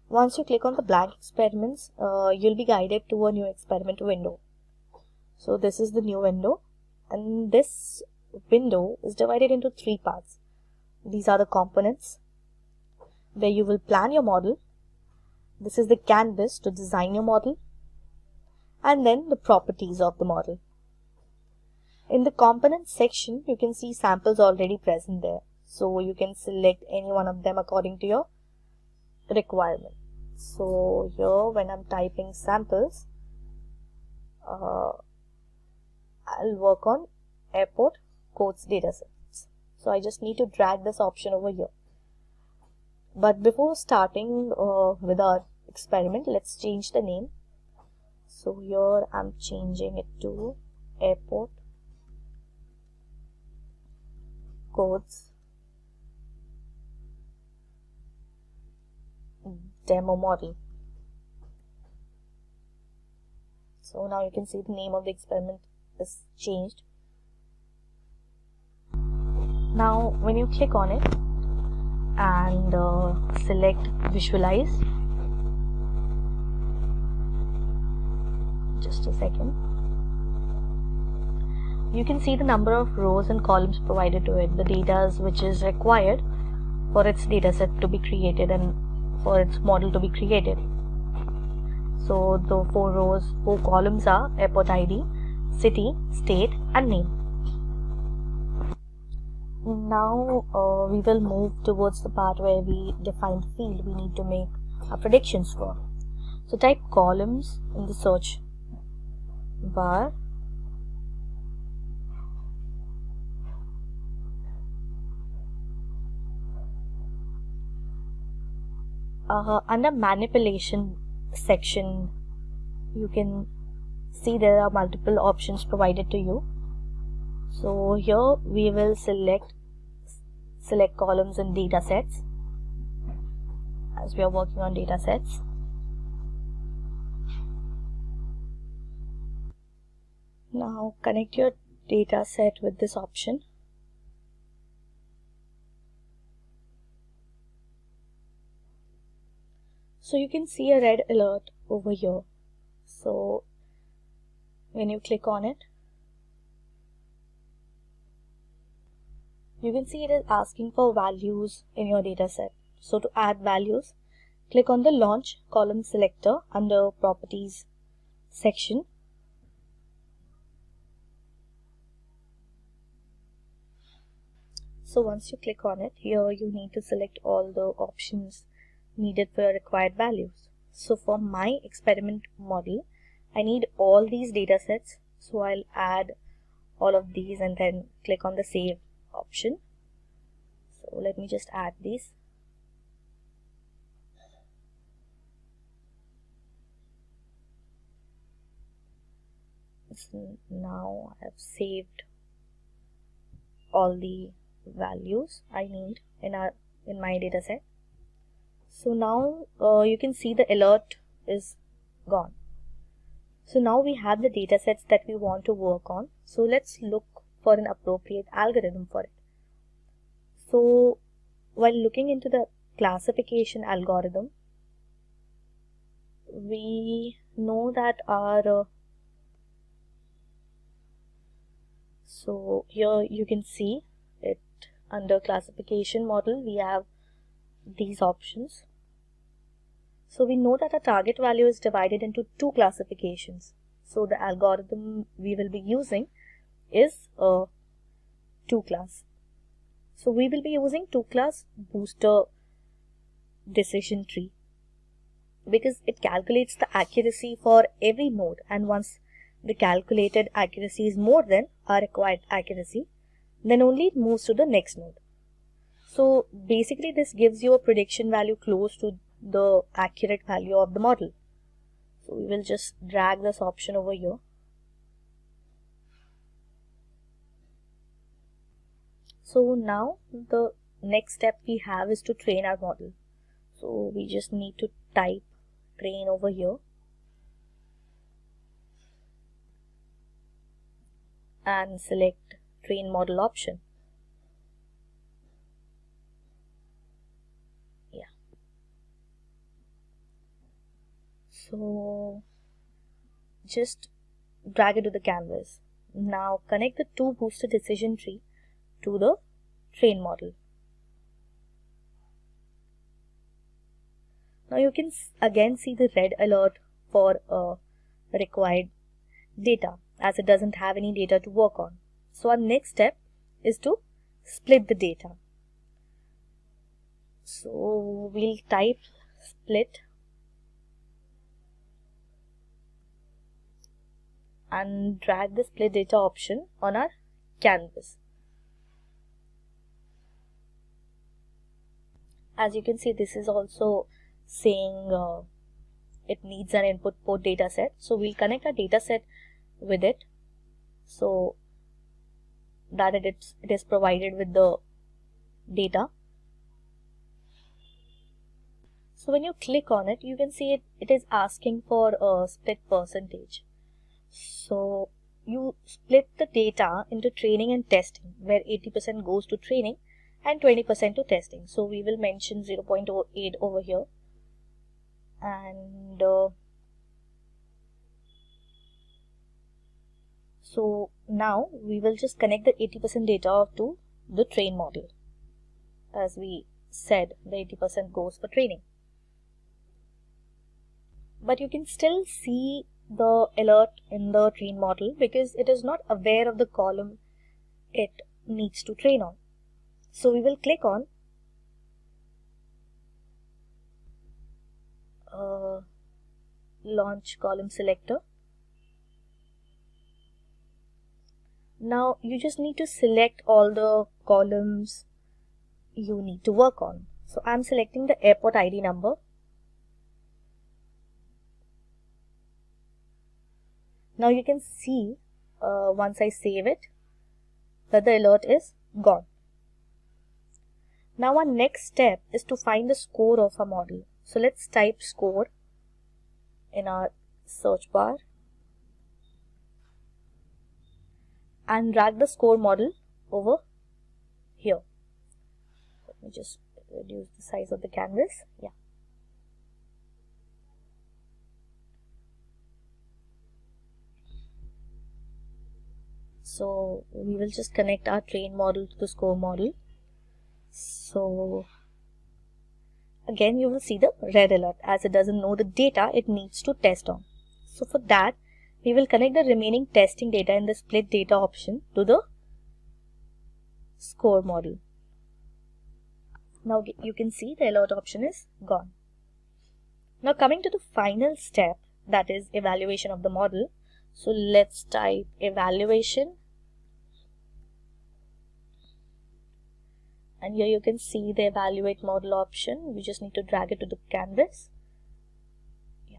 Once you click on the blank experiments, you'll be guided to a new experiment window. So this is the new window, and this window is divided into three parts. These are the components where you will plan your model. This is the canvas to design your model, and then the properties of the model. In the components section, you can see samples already present there. So you can select any one of them according to your requirement. So here, when I'm typing samples, I'll work on airport codes datasets. So I just need to drag this option over here. But before starting with our experiment, let's change the name. So here I'm changing it to airport codes demo model. So now you can see the name of the experiment is changed. Now when you click on it and select visualize, just a second, you can see the number of rows and columns provided to it, the data which is required for its dataset to be created and for its model to be created. So the 4 rows, 4 columns are airport ID, city, state and name. Now we will move towards the part where we define the field we need to make our predictions for. So type columns in the search bar. Under manipulation section, you can see there are multiple options provided to you. So here we will select columns and data sets, as we are working on data sets. Now connect your data set with this option. So you can see a red alert over here. So when you click on it, you can see it is asking for values in your dataset. So to add values, click on the launch column selector under properties section. So once you click on it, here you need to select all the options needed for your required values. So for my experiment model, I need all these datasets. So I'll add all of these and then click on the save option. So let me just add these. So now I have saved all the values I need in my dataset. So now you can see the alert is gone. So now we have the datasets that we want to work on. So let's look for an appropriate algorithm for it. So while looking into the classification algorithm, we know that our so here you can see it under classification model, we have these options. So we know that our target value is divided into 2 classifications. So the algorithm we will be using is a 2 class. So we will be using 2 class booster decision tree because it calculates the accuracy for every node, and once the calculated accuracy is more than our required accuracy, then only it moves to the next node. So basically this gives you a prediction value close to the accurate value of the model. So we will just drag this option over here. So now the next step we have is to train our model. So we just need to type train over here and select train model option. So just drag it to the canvas. Now connect the 2 booster decision tree to the train model. Now you can again see the red alert for required data, as it doesn't have any data to work on. So our next step is to split the data. So we'll type split and drag the split data option on our canvas. as you can see, this is also saying it needs an input port data set. So we'll connect a data set with it so that it is provided with the data. So when you click on it, you can see it is asking for a split percentage. So you split the data into training and testing, where 80% goes to training and 20% to testing. So we will mention 0.08 over here, and so now we will just connect the 80% data to the train model. As we said, the 80% goes for training. But you can still see the alert in the train model because it is not aware of the column it needs to train on. So we will click on launch column selector. Now you just need to select all the columns you need to work on. So I'm selecting the airport ID number. Now you can see once I save it that the alert is gone. Now our next step is to find the score of a model. So let's type score in our search bar and drag the score model over here. Let me just reduce the size of the canvas. Yeah. So we will just connect our train model to the score model. So again you will see the red alert as it doesn't know the data it needs to test on. So for that we will connect the remaining testing data in the split data option to the score model. Now you can see the alert option is gone. Now coming to the final step, that is evaluation of the model. So let's type evaluation, and here you can see the evaluate model option. We just need to drag it to the canvas. Yeah.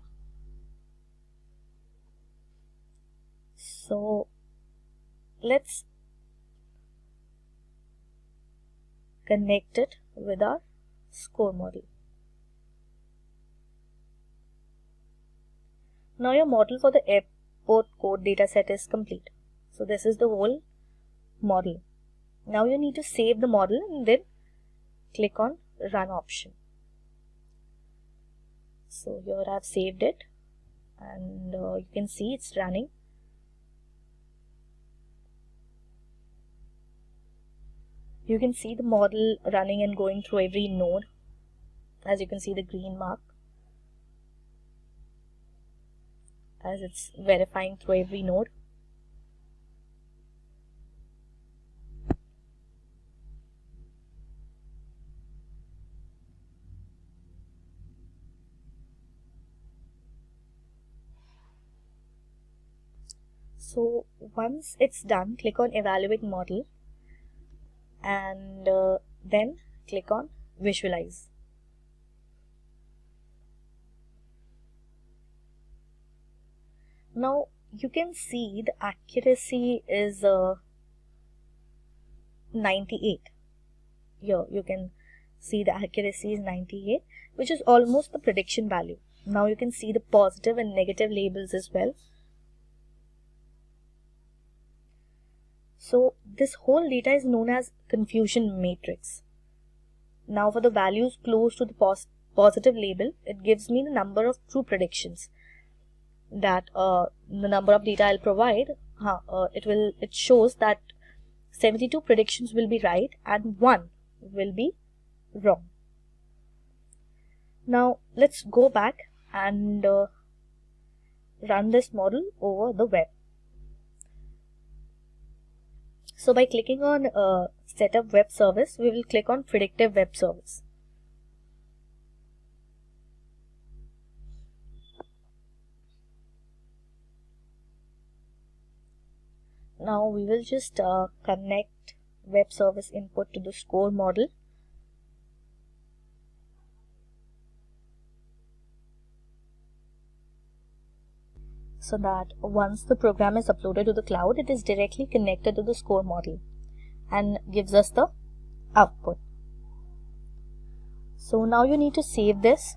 So let's connect it with our score model. Now your model for the airport code dataset is complete. So this is the whole model. Now you need to save the model and then click on run option. So here I have saved it, and you can see it's running. You can see the model running and going through every node. As you can see the green mark as it's verifying through every node. So once it's done, click on evaluate model and then click on visualize. Now you can see the accuracy is 98. Here you can see the accuracy is 98, which is almost the prediction value. Now you can see the positive and negative labels as well. So this whole data is known as confusion matrix. Now for the values close to the positive label, it gives me the number of true predictions. That the number of data I'll provide, it shows that 72 predictions will be right and 1 will be wrong. Now let's go back and run this model over the web. So by clicking on setup web service, we will click on predictive web service. Now we will just connect web service input to the score model. so that once the program is uploaded to the cloud, it is directly connected to the score model and gives us the output. So now you need to save this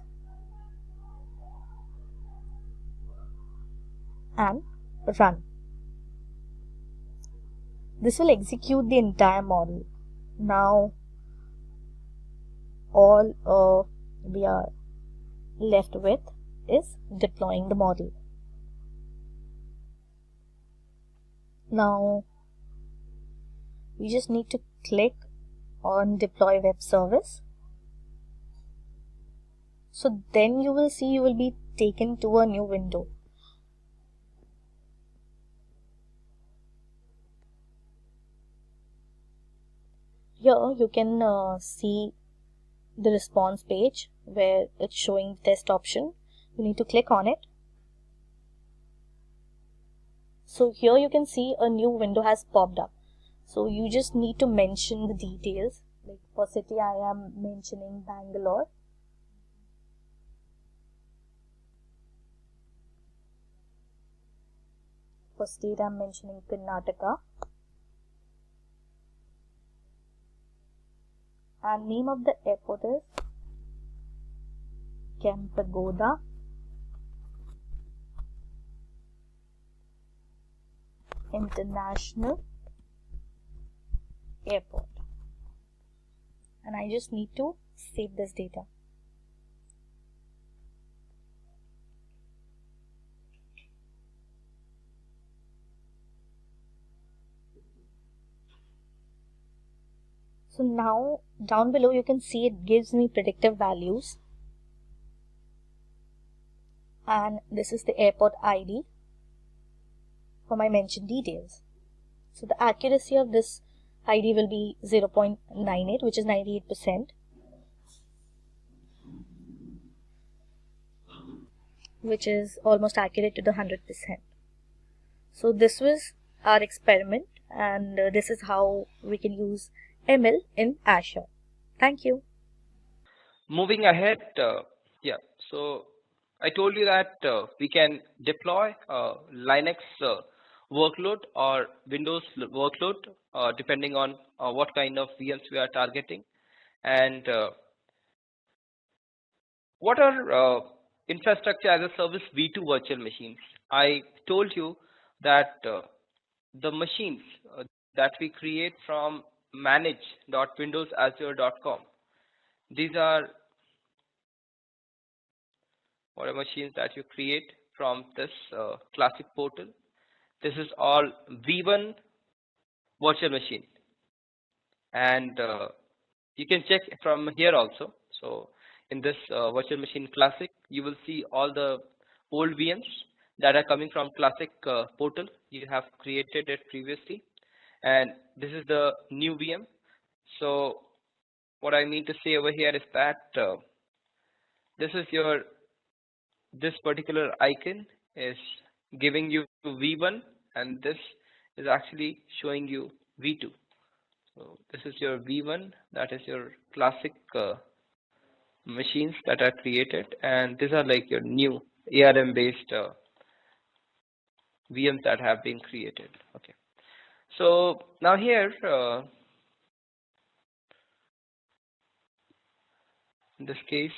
and run. This will execute the entire model. Now all we are left with is deploying the model. Now we just need to click on deploy web service. So then you will see you will be taken to a new window. Here you can see the response page where it's showing the test option. You need to click on it. So here you can see a new window has popped up. So you just need to mention the details. Like for city I am mentioning Bangalore. For state I am mentioning Karnataka. And name of the airport is Kempagoda International Airport. And I just need to save this data. So now down below you can see it gives me predictive values, and this is the airport ID for my mentioned details. So the accuracy of this ID will be 0.98, which is 98%, which is almost accurate to the 100%. So this was our experiment, and this is how we can use ML in Azure. Thank you. Moving ahead, so I told you that we can deploy Linux workload or Windows workload depending on what kind of VMs we are targeting, and what are infrastructure as a service V2 virtual machines. I told you that the machines that we create from manage.windowsazure.com, these are what are machines that you create from this classic portal. This is all V1 virtual machine, and you can check from here also. So in this virtual machine classic, you will see all the old VMs that are coming from classic portal. You have created it previously, and this is the new VM. So what I mean to say over here is that this is this particular icon is giving you V1, and this is actually showing you V2. So this is your V1, that is your classic machines that are created, and these are like your new ARM based VMs that have been created. Okay, so now here in this case,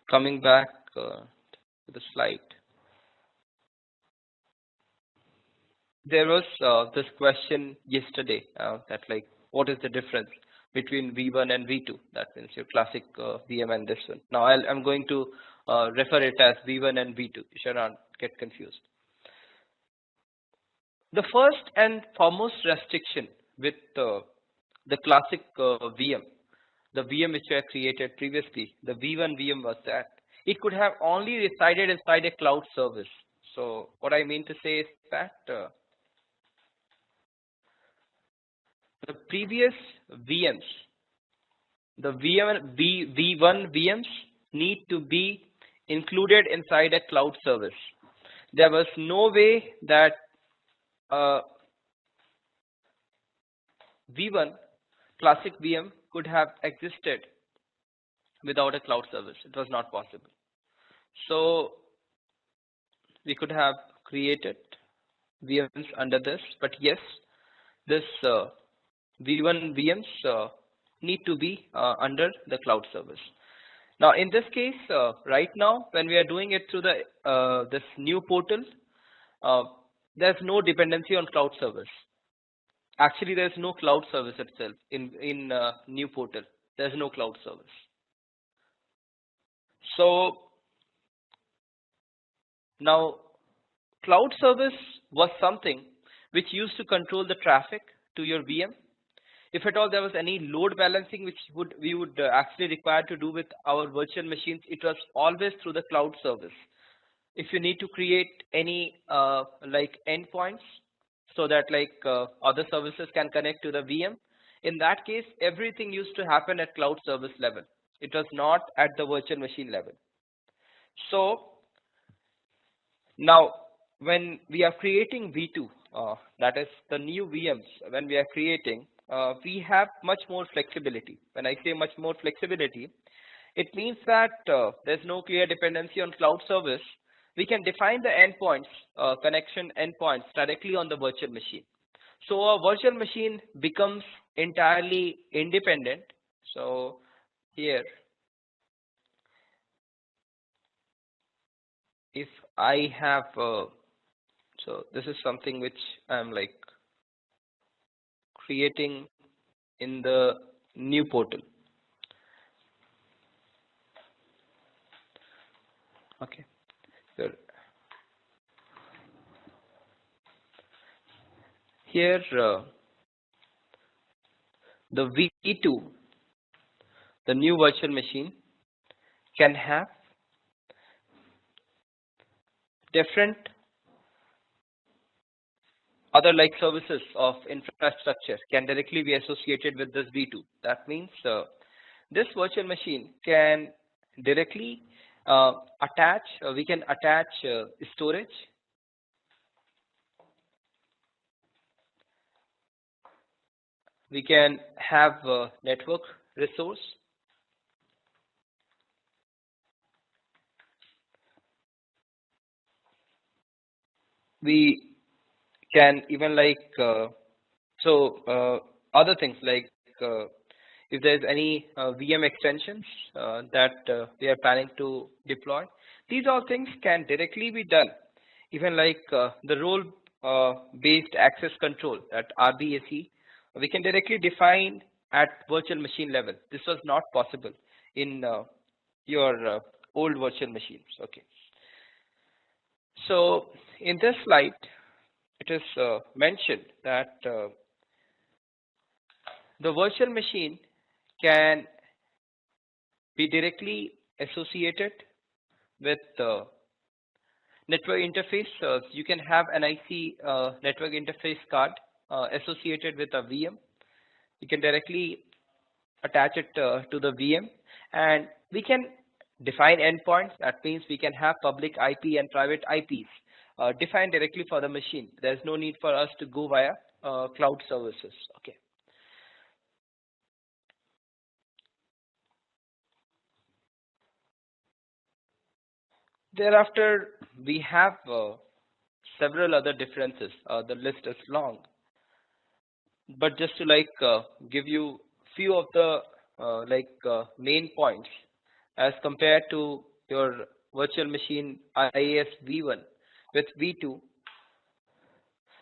coming back to the slide, there was this question yesterday that like, what is the difference between V1 and V2? That means your classic VM and this one. Now I'm going to refer it as V1 and V2. You should not get confused. The first and foremost restriction with the classic VM, the VM which I created previously, the V1 VM, was that it could have only resided inside a cloud service. So what I mean to say is that the previous VMs, the V1 VMs need to be included inside a cloud service. There was no way that V1 classic VM could have existed without a cloud service. It was not possible. So we could have created VMs under this, but yes, this V1 VMs need to be under the cloud service. Now in this case, right now when we are doing it through the this new portal, there's no dependency on cloud service. Actually, there's no cloud service itself in new portal. There's no cloud service. So now cloud service was something which used to control the traffic to your VM. If at all there was any load balancing which we would actually require to do with our virtual machines, it was always through the cloud service. If you need to create any like endpoints so that like other services can connect to the VM, in that case everything used to happen at cloud service level. It was not at the virtual machine level. So now when we are creating V2, that is the new VMs, when we are creating, we have much more flexibility. When I say much more flexibility, it means that there's no clear dependency on cloud service. We can define the endpoints, connection endpoints directly on the virtual machine. So a virtual machine becomes entirely independent. So here, if I have, so this is something which I'm like creating in the new portal. Okay, good. Here, the V2, the new virtual machine, can have different other like services of infrastructure can directly be associated with this V2. That means this virtual machine can directly attach, we can attach storage, we can have network resource, we can even like other things like if there's any VM extensions that we are planning to deploy, these all things can directly be done. Even like the role based access control, that RBAC, we can directly define at virtual machine level. This was not possible in your old virtual machines. Okay. So in this slide, it is mentioned that the virtual machine can be directly associated with network interface. You can have an IC network interface card associated with a VM. You can directly attach it to the VM, and we can define endpoints. That means we can have public IP and private IPs defined directly for the machine. There's no need for us to go via cloud services. Okay. Thereafter, we have several other differences. The list is long, but just to like give you few of the main points as compared to your virtual machine IaaS V1 with V2,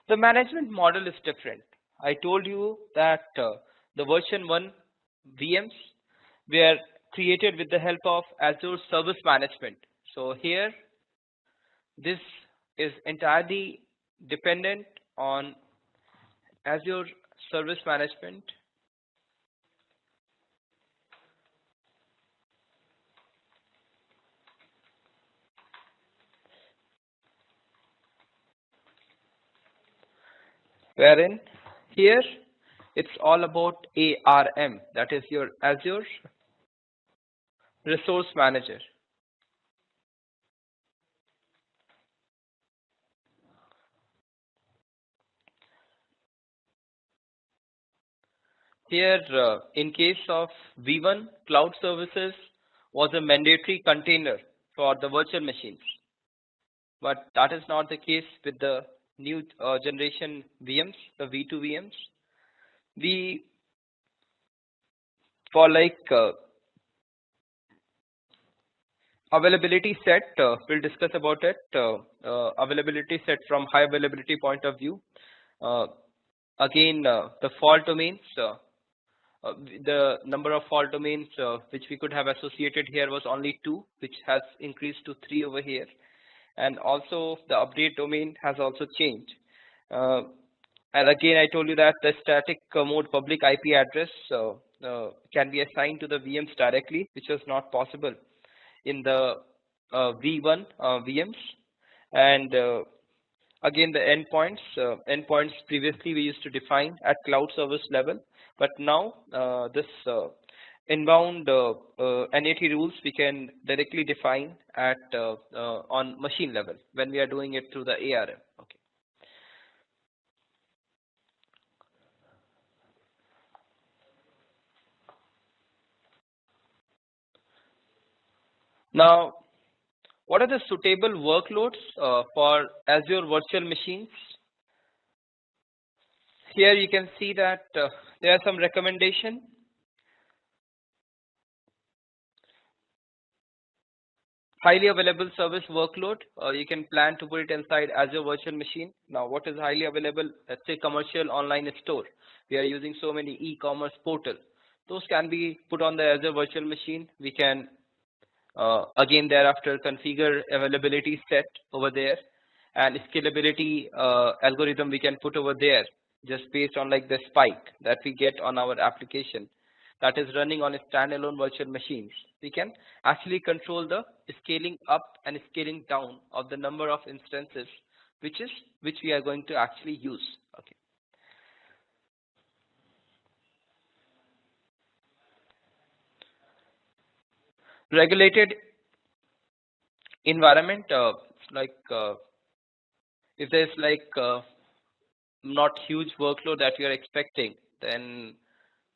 the management model is different. I told you that the version 1 VMs were created with the help of Azure Service Management. So here, this is entirely dependent on Azure Service Management. Wherein here it's all about ARM, that is your Azure Resource Manager. Here in case of V1, cloud services was a mandatory container for the virtual machines. But that is not the case with the new generation VMs, the V2 VMs. For like availability set, we'll discuss about it. Availability set from high availability point of view. Again, the fault domains, the number of fault domains which we could have associated here was only 2, which has increased to 3 over here. And also the update domain has also changed. And again, I told you that the static mode public IP address can be assigned to the VMs directly, which was not possible in the V1 VMs. And again, the endpoints previously we used to define at cloud service level, but now this inbound NAT rules we can directly define at on machine level when we are doing it through the ARM. Okay. Now, what are the suitable workloads for Azure virtual machines? Here you can see that there are some recommendations. Highly available service workload, you can plan to put it inside Azure virtual machine. Now, what is highly available? Let's say commercial online store. We are using so many e-commerce portal. Those can be put on the Azure virtual machine. We can again thereafter configure availability set over there, and scalability algorithm we can put over there just based on like the spike that we get on our application that is running on a standalone virtual machines. We can actually control the scaling up and scaling down of the number of instances which we are going to actually use. Okay. Regulated environment, if there's like not huge workload that you are expecting, then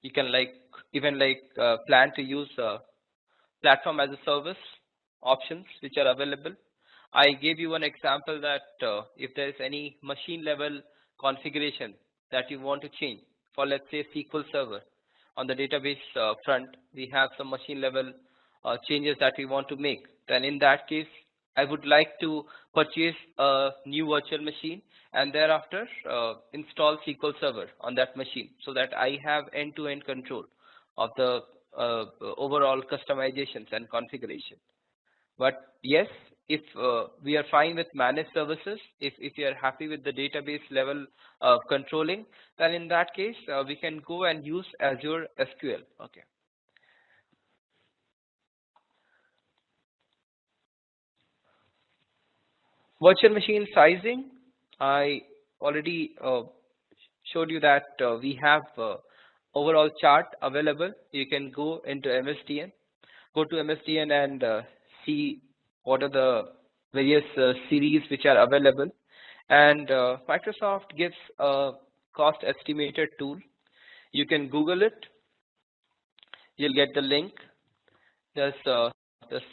you can plan to use platform as a service options which are available. I gave you one example that if there is any machine level configuration that you want to change for, let's say, SQL Server on the database front, we have some machine level changes that we want to make. Then in that case, I would like to purchase a new virtual machine and thereafter install SQL Server on that machine so that I have end-to-end control of the overall customizations and configuration. But yes, if we are fine with managed services, if you are happy with the database level controlling, then in that case we can go and use Azure SQL. Okay. Virtual machine sizing, I already showed you that we have overall chart available. You can go into MSDN, go to MSDN and see what are the various series which are available. And Microsoft gives a cost estimated tool. You can Google it. You'll get the link. There's this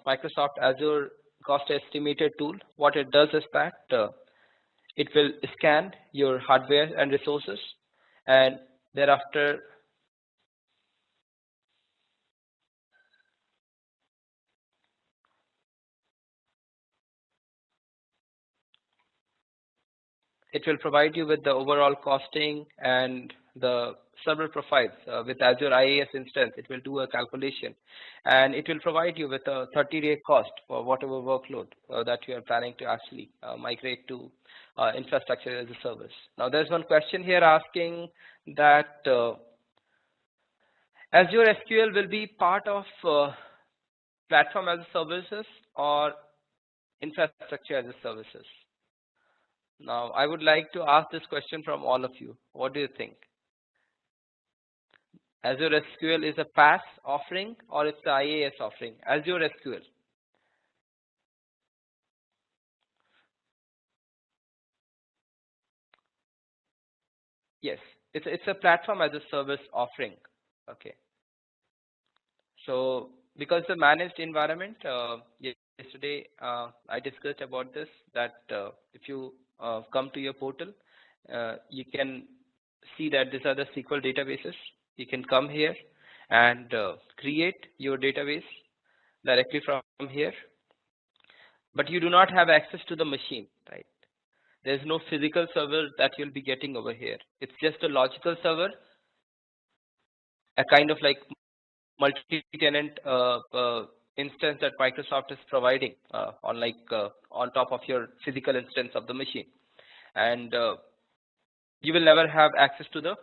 Microsoft Azure cost estimated tool. What it does is that it will scan your hardware and resources, and thereafter it will provide you with the overall costing and the server profiles. With Azure IaaS instance, it will do a calculation, and it will provide you with a 30-day cost for whatever workload that you are planning to actually migrate to infrastructure as a service. Now, there's one question here asking that Azure SQL will be part of platform as a services or infrastructure as a services. Now, I would like to ask this question from all of you. What do you think? Azure SQL is a PaaS offering or it's the IaaS offering? Azure SQL. Yes, it's a platform as a service offering. Okay. So because the managed environment, yesterday I discussed about this, that if you come to your portal, you can see that these are the SQL databases. You can come here and create your database directly from here, but you do not have access to the machine, right? There's no physical server that you'll be getting over here. It's just a logical server, a kind of like multi-tenant instance that Microsoft is providing on top of your physical instance of the machine, and you will never have access to the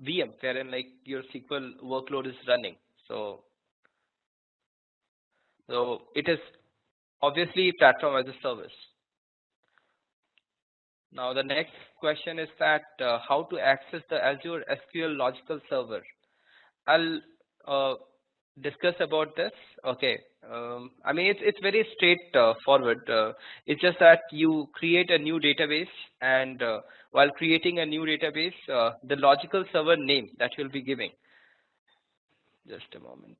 VM wherein like your SQL workload is running. So it is obviously platform as a service. Now the next question is that how to access the Azure SQL logical server. I'll discuss about this. Okay, I mean it's very straightforward. It's just that you create a new database, and while creating a new database, the logical server name that you'll be giving. Just a moment.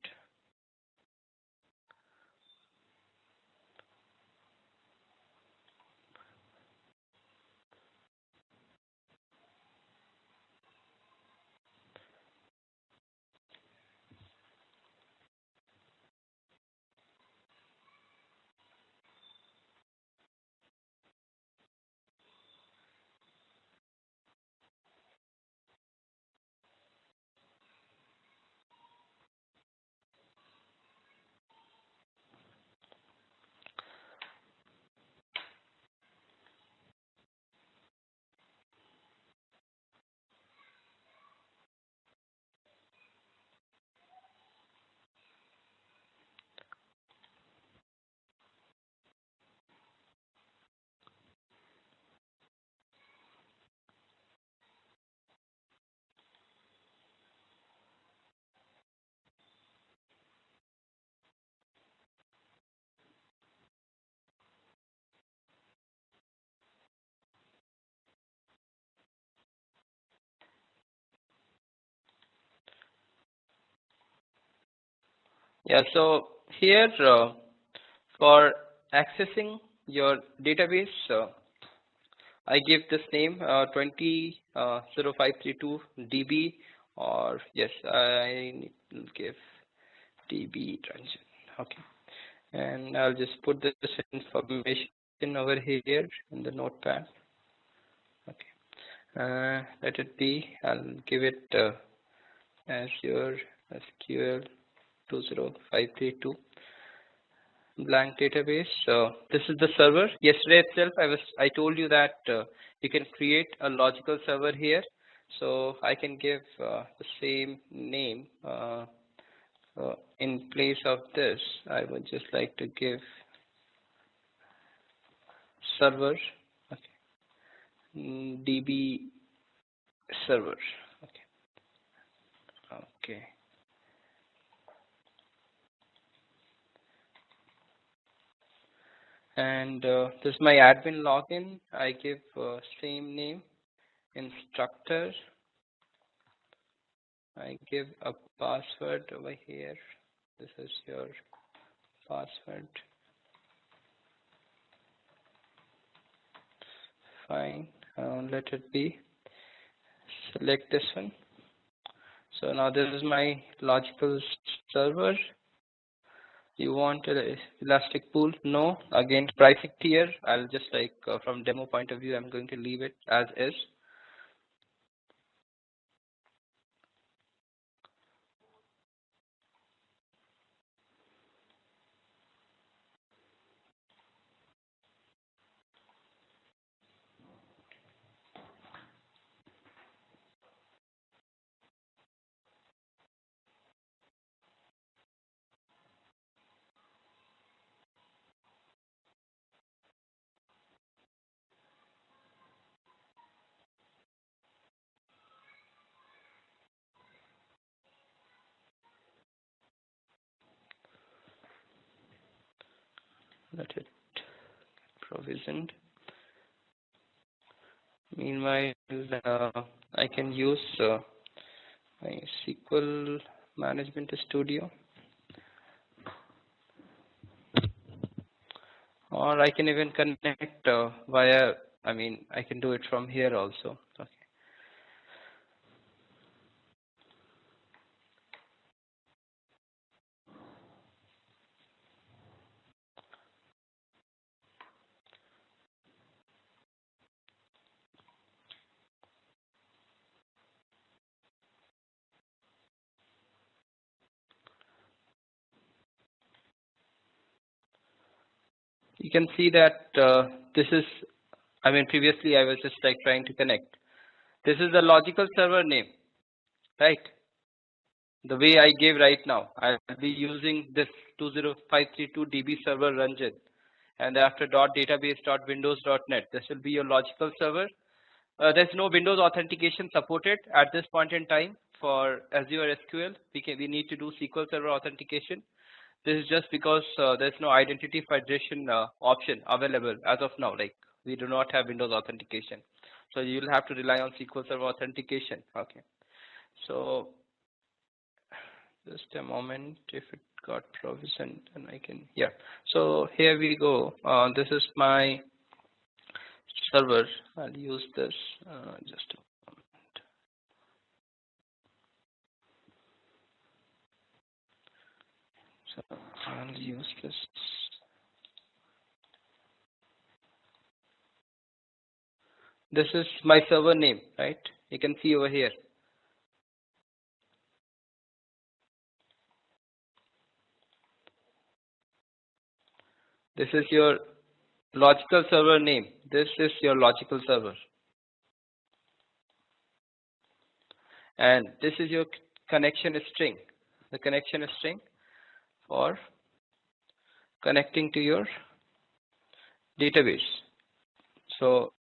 Yeah, so here for accessing your database, I give this name 200532 DB, or yes, I need to give DB transition. Okay, and I'll just put this information over here in the notepad. Okay, let it be. I'll give it Azure SQL 20532 blank database. So this is the server. Yesterday itself I told you that you can create a logical server here, so I can give the same name. In place of this, I would just like to give server, okay, DB server. Okay. And this is my admin login. I give same name, instructor. I give a password over here. This is your password. Fine. Let it be. Select this one. So now this is my logical server. You want an elastic pool? No. Again, pricing tier. I'll just like from demo point of view, I'm going to leave it as is. Let it get provisioned. Meanwhile, I can use my SQL Management Studio. or I can even connect via, I can do it from here also. Okay. You can see that this is, previously I was just like trying to connect. This is the logical server name, right? The way I gave right now, I'll be using this 20532 DB server Ranjan, and after .database.windows.net. This will be your logical server. There's no Windows authentication supported at this point in time for Azure SQL. We need to do SQL Server authentication. This is just because there's no identity federation option available as of now. Like, we do not have Windows authentication, so you'll have to rely on SQL Server authentication. Okay, so just a moment. If it got provisioned, then I can. Yeah. So here we go. This is my server. I'll use this. Just a moment. So I'll use this. This is my server name, right? You can see over here. This is your logical server name. This is your logical server. And this is your connection string. The connection string for connecting to your database. So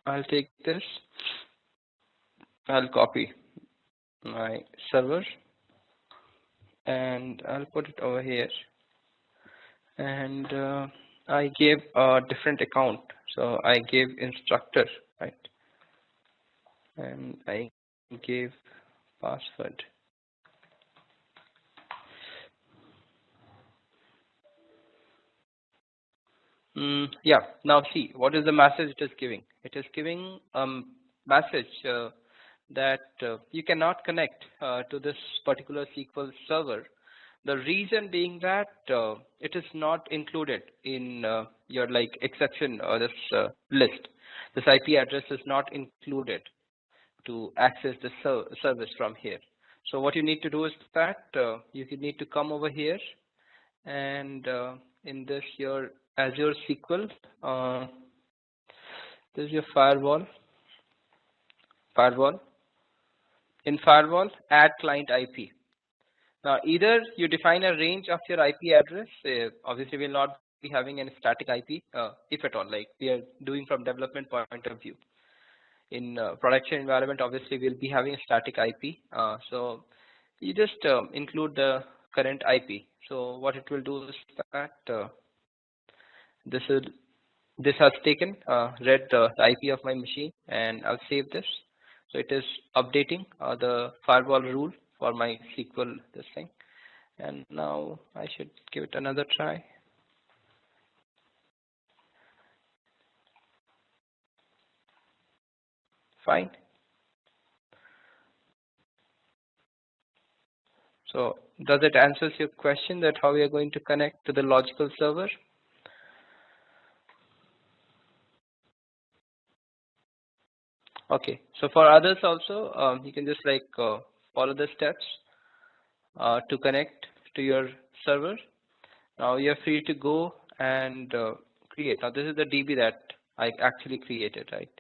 I'll take this. I'll copy my server and I'll put it over here. And I gave a different account, so I gave instructor, right? And I gave password. Yeah, now see, what is the message it is giving? It is giving a message that you cannot connect to this particular SQL server. The reason being that it is not included in your exception or this list. This IP address is not included to access the service from here. So what you need to do is that you need to come over here and in this your Azure SQL, this is your firewall. In firewall, add client IP. Now, either you define a range of your IP address. Obviously, we will not be having any static IP, if at all, like we are doing from development point of view. In production environment, obviously, we'll be having a static IP. So you just include the current IP. So what it will do is that this has taken read the IP of my machine, and I'll save this. So it is updating the firewall rule for my SQL this thing, and now I should give it another try. Fine. So does it answer your question that how we are going to connect to the logical server? Okay, so for others also, you can just follow the steps to connect to your server. Now you're free to go and create. Now this is the DB that I actually created, right?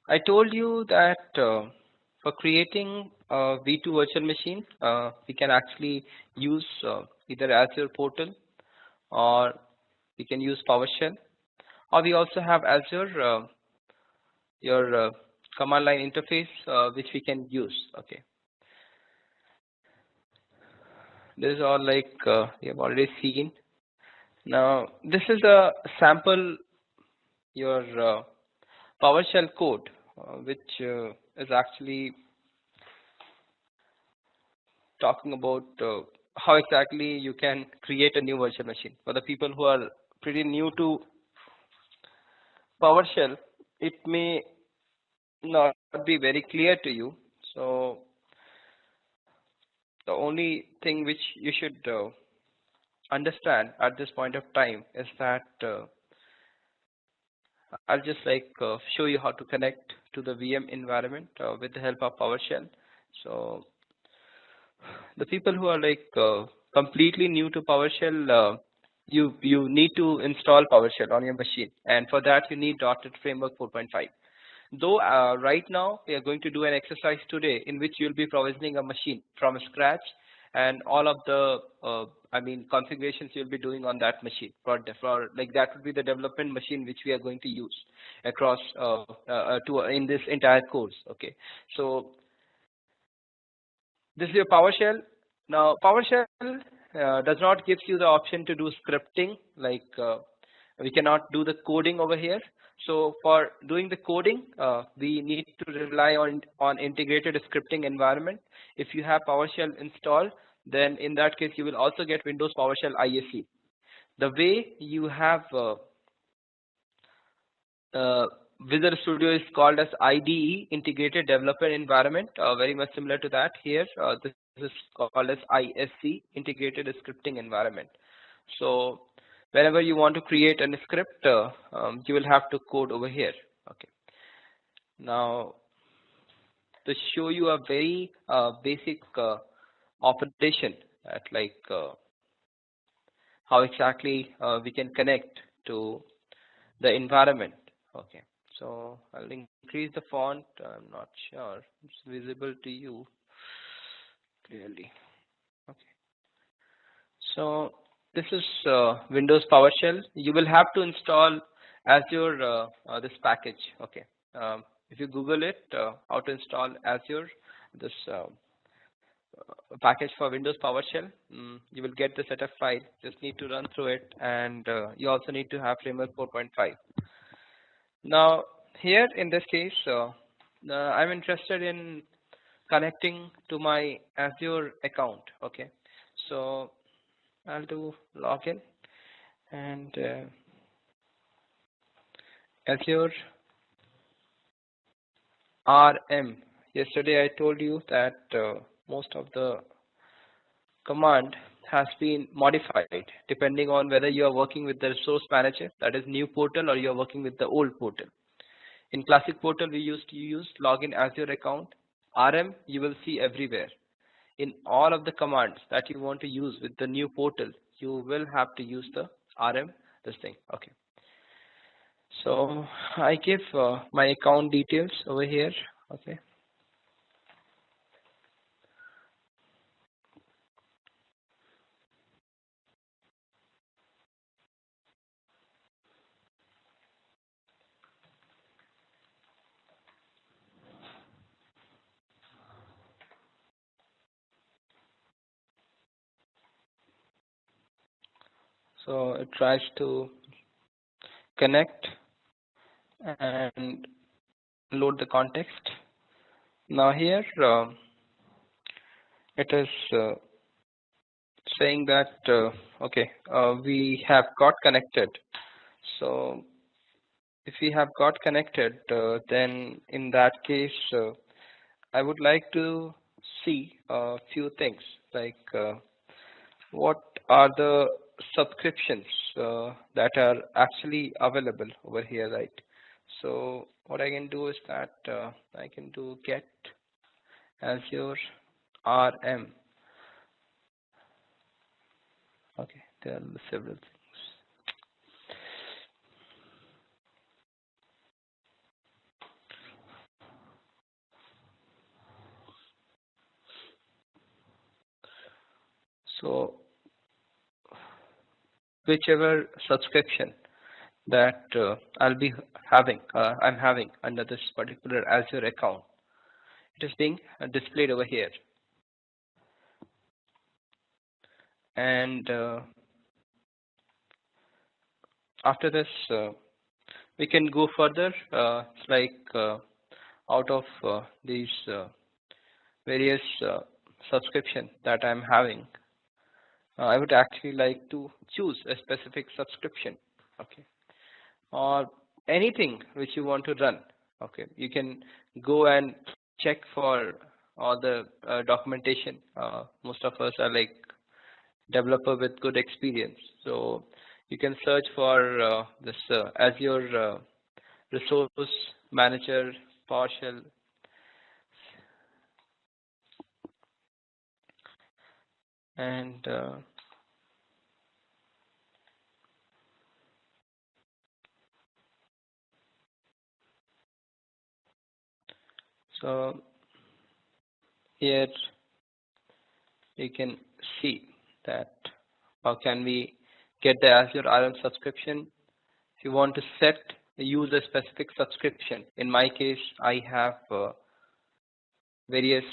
I told you that for creating a V2 virtual machine, we can actually use either Azure portal, or we can use PowerShell, or we also have Azure your command line interface which we can use. Okay, this is all you have already seen. Now this is a sample your PowerShell code which is actually talking about how exactly you can create a new virtual machine. For the people who are pretty new to PowerShell, it may not be very clear to you. So the only thing which you should understand at this point of time is that I'll just show you how to connect to the VM environment with the help of PowerShell. So the people who are completely new to PowerShell, you need to install PowerShell on your machine, and for that you need .NET Framework 4.5. Though right now we are going to do an exercise today in which you'll be provisioning a machine from scratch, and all of the configurations you'll be doing on that machine for that would be the development machine which we are going to use across in this entire course. Okay, so this is your PowerShell. Now PowerShell does not give you the option to do scripting, we cannot do the coding over here. So for doing the coding, we need to rely on integrated scripting environment. If you have PowerShell installed, then in that case you will also get Windows PowerShell ISE. The way you have Visual Studio is called as IDE, Integrated Development Environment, very much similar to that. Here this is called as ISC, Integrated Scripting Environment. So whenever you want to create a script, you will have to code over here. Okay. Now, to show you a very basic operation at how exactly we can connect to the environment. Okay. So I'll increase the font. I'm not sure it's visible to you clearly. Okay. So this is Windows PowerShell. You will have to install Azure this package. Okay. If you Google it, how to install Azure this package for Windows PowerShell, you will get the setup file. Just need to run through it, and you also need to have Framework 4.5. Now here in this case, I'm interested in connecting to my Azure account. Okay, so I'll do login and Azure RM. Yesterday I told you that most of the command has been modified depending on whether you are working with the resource manager, that is new portal, or you are working with the old portal. In classic portal we used to use login Azure account. RM you will see everywhere. In all of the commands that you want to use with the new portal, you will have to use the RM this thing. Okay. So I give my account details over here. Okay. So it tries to connect and load the context. Now here it is saying that okay, we have got connected. So if we have got connected, then in that case I would like to see a few things what are the subscriptions that are actually available over here, right? So what I can do is that I can do get Azure RM. Okay, there are several things. So whichever subscription that I'll be having, I'm having under this particular Azure account, it is being displayed over here. And after this, we can go further. It's out of these various subscription that I'm having, I would actually like to choose a specific subscription, okay, or anything which you want to run. Okay, you can go and check for all the documentation. Most of us are like developer with good experience, so you can search for this Azure Resource Manager PowerShell. And so here you can see that how can we get the Azure RM subscription. If you want to use a specific subscription, in my case I have various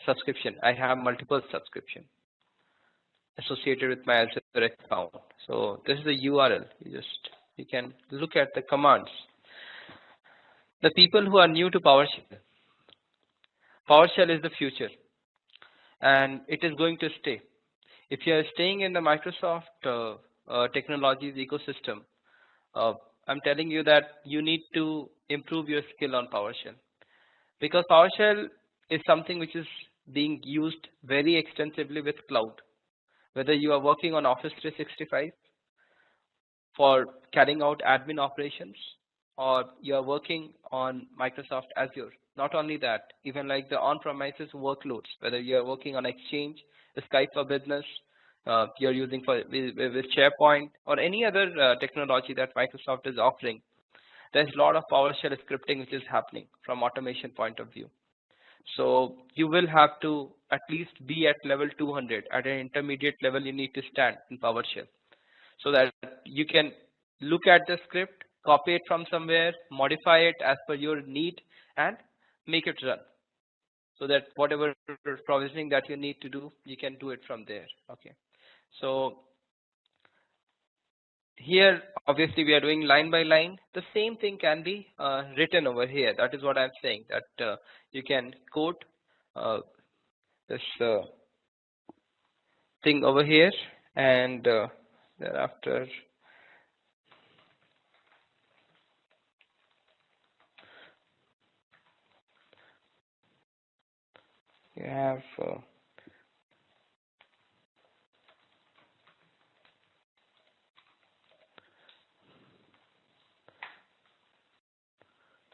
subscription. I have multiple subscription associated with my Azure account. So this is the URL. You can look at the commands. The people who are new to PowerShell, PowerShell is the future, and it is going to stay. If you are staying in the Microsoft technologies ecosystem, I'm telling you that you need to improve your skill on PowerShell, because PowerShell is something which is being used very extensively with cloud. Whether you are working on Office 365 for carrying out admin operations, or you are working on Microsoft Azure. Not only that, even like the on-premises workloads, whether you are working on Exchange, Skype for Business, you're using with SharePoint, or any other technology that Microsoft is offering, there's a lot of PowerShell scripting which is happening from automation point of view. So you will have to at least be at level 200. At an intermediate level, you need to stand in PowerShell, so that you can look at the script, copy it from somewhere, modify it as per your need, and make it run. So that whatever provisioning that you need to do, you can do it from there. Okay. So here, obviously, we are doing line by line. The same thing can be written over here. That is what I'm saying, that you can code this thing over here, and thereafter you have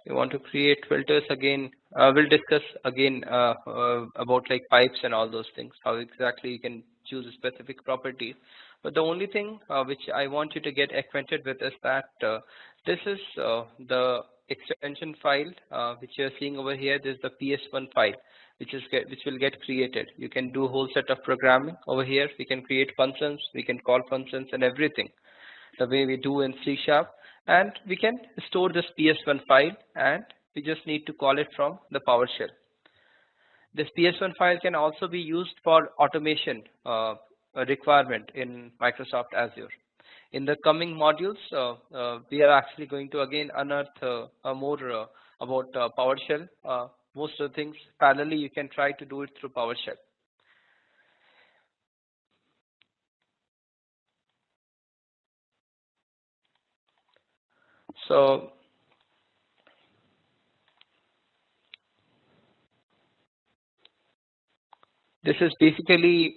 you want to create filters again. We'll discuss again about like pipes and all those things, how exactly you can choose a specific property. But the only thing which I want you to get acquainted with is that this is the extension file which you're seeing over here. This is the PS1 file which will get created. You can do a whole set of programming over here. We can create functions, we can call functions and everything the way we do in C#. And we can store this PS1 file, and we just need to call it from the PowerShell. This PS1 file can also be used for automation requirement in Microsoft Azure. In the coming modules, we are actually going to again unearth more about PowerShell. Most of the things parallelly you can try to do it through PowerShell. So this is basically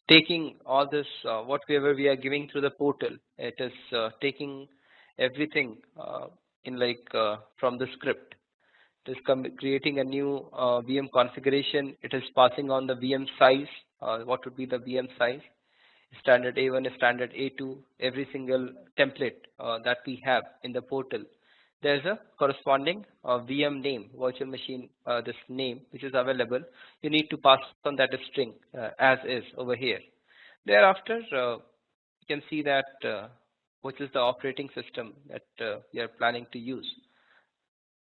taking all this whatever we are giving through the portal. It is taking everything in like from the script. It is creating a new VM configuration. It is passing on the VM size. What would be the VM size? Standard A1, standard A2, every single template that we have in the portal. There's a corresponding VM name, virtual machine, this name, which is available. You need to pass on that string as is over here. Thereafter, you can see that which is the operating system that you are planning to use.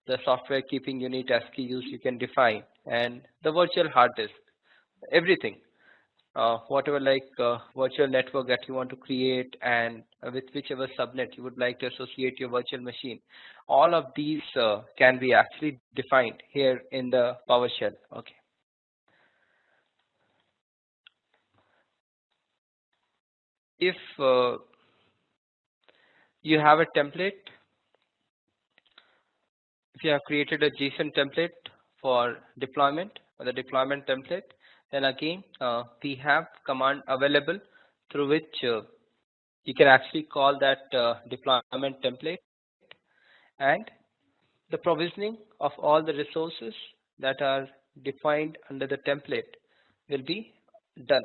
The software keeping unit SKUs you can define, and the virtual hard disk, everything. whatever virtual network that you want to create, and with whichever subnet you would like to associate your virtual machine. All of these can be actually defined here in the PowerShell. Okay. If you have a template, if you have created a JSON template for deployment, or the deployment template, then again we have command available through which you can actually call that deployment template, and the provisioning of all the resources that are defined under the template will be done.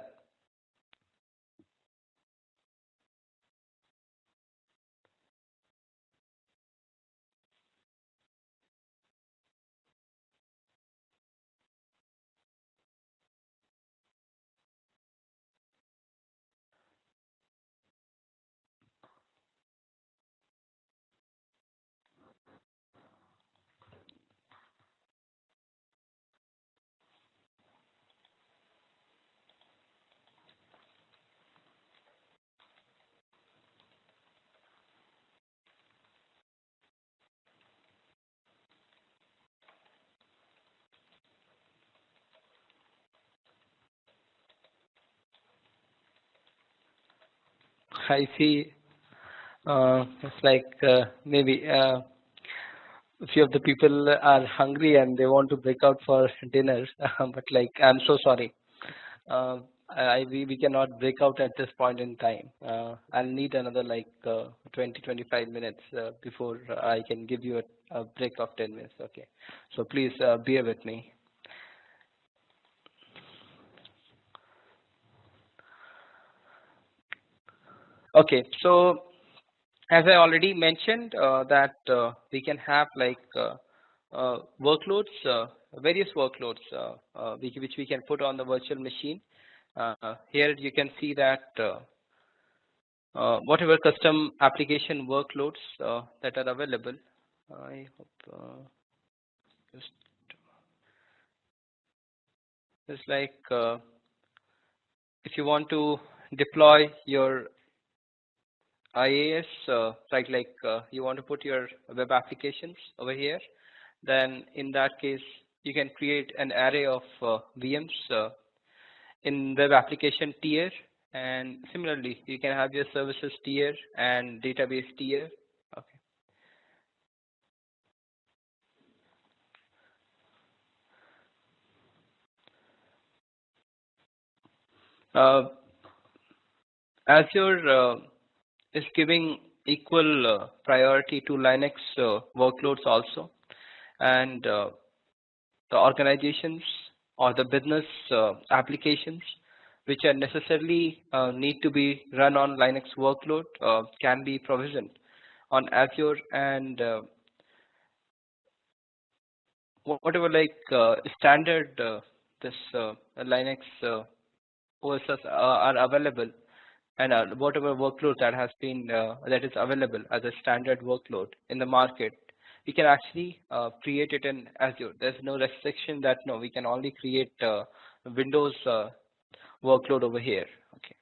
I see. It's like maybe a few of the people are hungry and they want to break out for dinner, but like I'm so sorry. We cannot break out at this point in time. I'll need another 20-25 minutes before I can give you a break of 10 minutes. Okay, so please bear with me. Okay, so as I already mentioned that we can have workloads, various workloads which we can put on the virtual machine. Here you can see that whatever custom application workloads that are available. I hope it's like if you want to deploy your IaaS, you want to put your web applications over here, then in that case you can create an array of VMs in web application tier, and similarly you can have your services tier and database tier. Okay. Azure is giving equal priority to Linux workloads also, and the organizations or the business applications which are necessarily need to be run on Linux workload can be provisioned on Azure, and whatever standard this Linux OSs are available, and whatever workload that has been that is available as a standard workload in the market, we can actually create it in Azure. There's no restriction that no, we can only create Windows workload over here. Okay.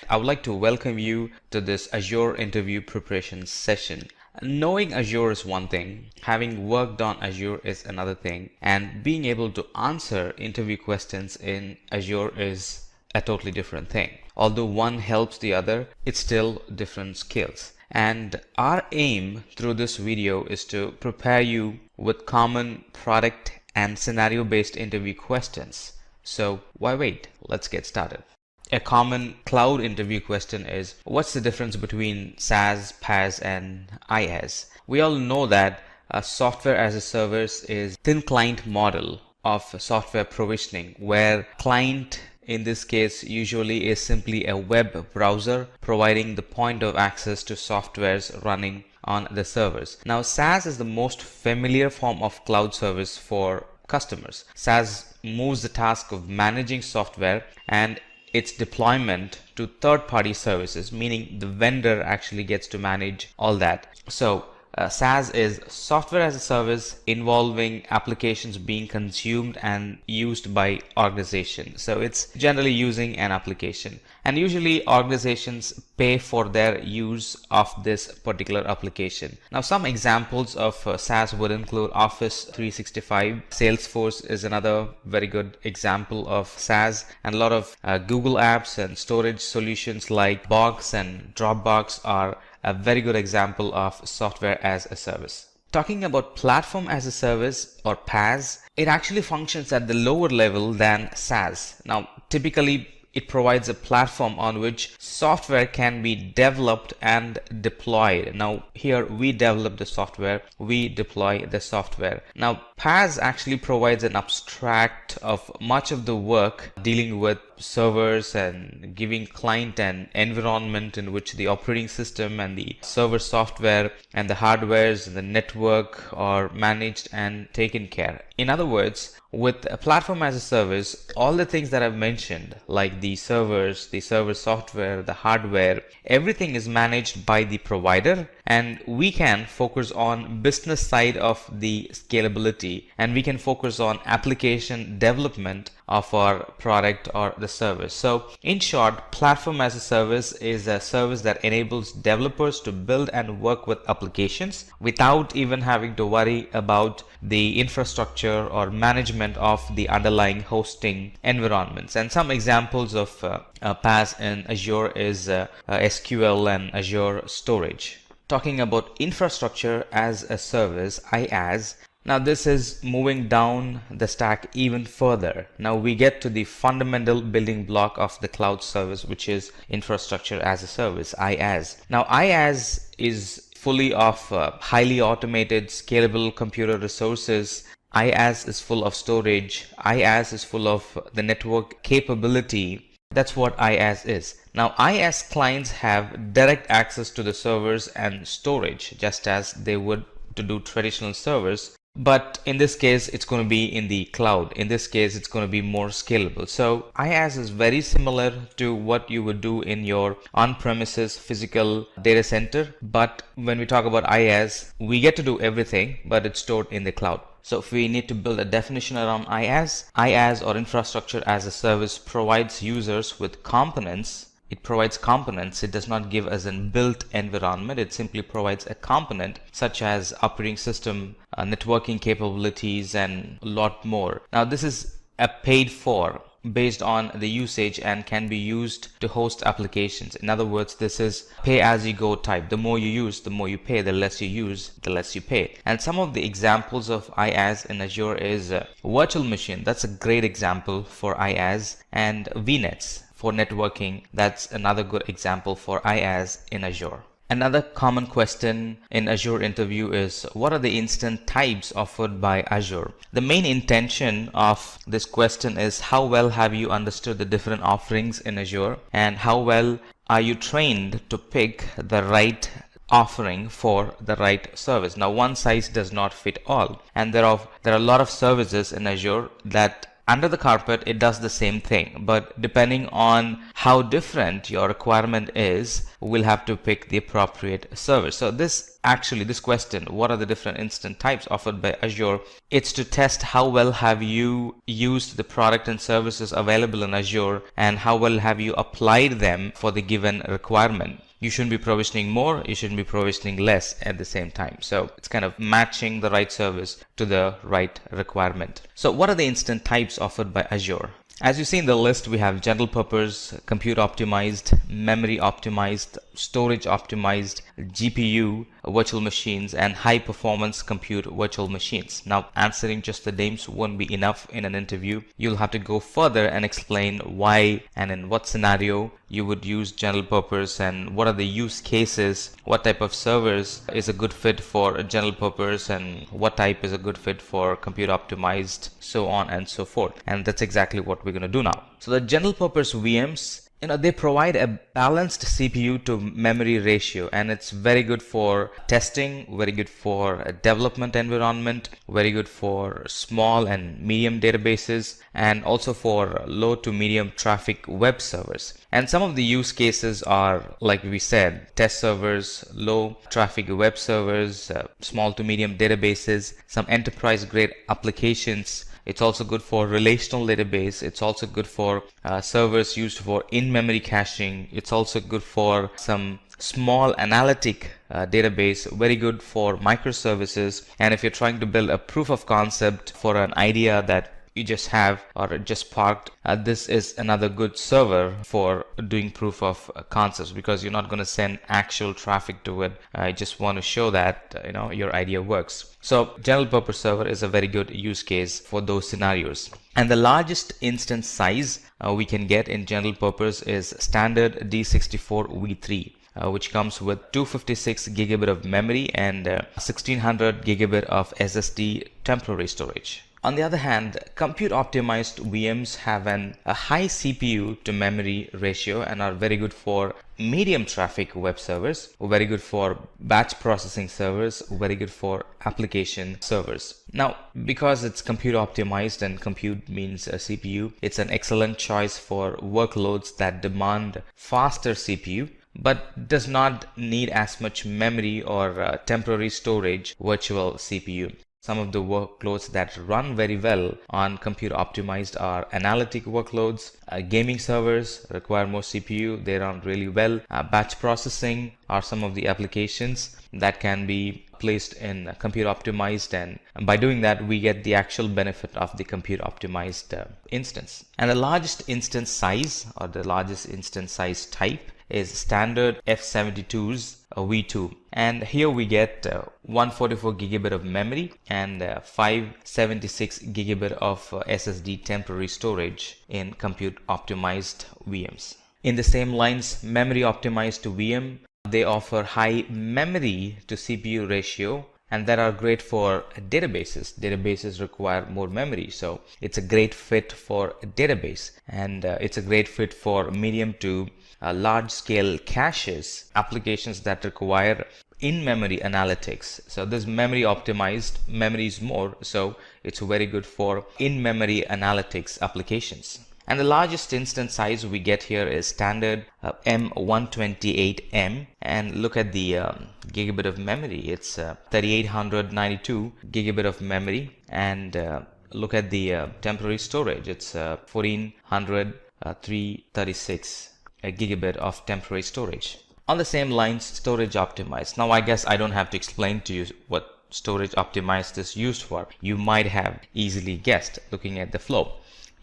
I would like to welcome you to this Azure interview preparation session. Knowing Azure is one thing, having worked on Azure is another thing, and being able to answer interview questions in Azure is a totally different thing. Although one helps the other, it's still different skills. And our aim through this video is to prepare you with common product and scenario based interview questions. So why wait? Let's get started. A common cloud interview question is, what's the difference between SaaS, PaaS and IaaS? We all know that a software as a service is thin client model of software provisioning, where client in this case usually is simply a web browser providing the point of access to softwares running on the servers. Now SaaS is the most familiar form of cloud service for customers. SaaS moves the task of managing software and its deployment to third-party services, meaning the vendor actually gets to manage all that. So SaaS is software as a service involving applications being consumed and used by organizations. So it's generally using an application, and usually organizations pay for their use of this particular application. Now, some examples of SaaS would include Office 365. Salesforce is another very good example of SaaS, and a lot of Google apps and storage solutions like Box and Dropbox are a very good example of software as a service. Talking about platform as a service, or PaaS, it actually functions at the lower level than SaaS. Now, typically it provides a platform on which software can be developed and deployed. Now, here we develop the software, we deploy the software. Now, PaaS actually provides an abstract of much of the work dealing with servers and giving client an environment in which the operating system and the server software and the hardwares and the network are managed and taken care. In other words, with a platform as a service, all the things that I've mentioned, like the servers, the server software, the hardware, everything is managed by the provider, and we can focus on business side of the scalability, and we can focus on application development of our product or the service. So in short, platform as a service is a service that enables developers to build and work with applications without even having to worry about the infrastructure or management of the underlying hosting environments. And some examples of PaaS in Azure is SQL and Azure Storage. Talking about infrastructure as a service, IaaS, now this is moving down the stack even further. Now we get to the fundamental building block of the cloud service, which is infrastructure as a service, IaaS. Now IaaS is fully of highly automated, scalable computer resources. IaaS is full of storage. IaaS is full of the network capability. That's what IaaS is. Now, IaaS clients have direct access to the servers and storage, just as they would to do traditional servers. But in this case, it's going to be in the cloud. In this case, it's going to be more scalable. So IaaS is very similar to what you would do in your on-premises physical data center. But when we talk about IaaS, we get to do everything, but it's stored in the cloud. So if we need to build a definition around IaaS or infrastructure as a service provides users with components. It provides components. It does not give us a built environment. It simply provides a component such as operating system, networking capabilities, and a lot more. Now this is a paid for based on the usage and can be used to host applications. In other words, this is pay as you go type. The more you use, the more you pay. The less you use, the less you pay. And some of the examples of IaaS in Azure is virtual machine. That's a great example for IaaS, and VNets for networking. That's another good example for IaaS in Azure. Another common question in Azure interview is, what are the instant types offered by Azure? The main intention of this question is, how well have you understood the different offerings in Azure, and how well are you trained to pick the right offering for the right service? Now, one size does not fit all, and there are a lot of services in Azure that under the carpet it does the same thing, but depending on how different your requirement is, we'll have to pick the appropriate service. So this question, what are the different instant types offered by Azure, it's to test how well have you used the product and services available in Azure, and how well have you applied them for the given requirement. You shouldn't be provisioning more, you shouldn't be provisioning less at the same time. So it's kind of matching the right service to the right requirement. So what are the instant types offered by Azure? As you see in the list, we have general purpose, compute optimized, memory optimized, storage optimized, GPU virtual machines, and high performance compute virtual machines. Now, answering just the names won't be enough in an interview. You'll have to go further and explain why and in what scenario you would use general purpose, and what are the use cases, what type of servers is a good fit for a general purpose, and what type is a good fit for compute optimized, so on and so forth. And that's exactly what we're going to do now. So the general purpose VMs they provide a balanced CPU to memory ratio, and it's very good for testing, very good for a development environment, very good for small and medium databases, and also for low to medium traffic web servers. And some of the use cases are, like we said, test servers, low traffic web servers, small to medium databases, some enterprise grade applications. It's also good for relational database. It's also good for servers used for in-memory caching. It's also good for some small analytic database, very good for microservices. And if you're trying to build a proof of concept for an idea that you just have or just parked, this is another good server for doing proof of concepts, because you're not going to send actual traffic to it. I just want to show that your idea works. So general purpose server is a very good use case for those scenarios. And the largest instance size we can get in general purpose is standard D64 v3. Which comes with 256 gigabit of memory and 1600 gigabit of SSD temporary storage. On the other hand, compute optimized VMs have a high CPU to memory ratio and are very good for medium traffic web servers, very good for batch processing servers, very good for application servers. Now, because it's compute optimized and compute means a CPU, it's an excellent choice for workloads that demand faster CPU but does not need as much memory or temporary storage virtual CPU. Some of the workloads that run very well on compute optimized are analytic workloads, gaming servers require more CPU, they run really well. Batch processing are some of the applications that can be placed in compute optimized, and by doing that we get the actual benefit of the compute optimized instance. And the largest instance size or the largest instance size type is standard F72's v2, and here we get 144 gigabit of memory and 576 gigabit of SSD temporary storage in compute optimized VMs. In the same lines, memory optimized VM, they offer high memory to CPU ratio and that are great for databases. Databases require more memory, so it's a great fit for a database, and it's a great fit for medium to large scale caches, applications that require in-memory analytics. So this memory optimized, memory is more, so it's very good for in-memory analytics applications. And the largest instance size we get here is standard M128M, and look at the gigabit of memory. It's 3892 gigabit of memory, and look at the temporary storage. It's 1400 gigabit of temporary storage. On the same lines, storage optimized. Now I guess I don't have to explain to you what storage optimized is used for. You might have easily guessed looking at the flow.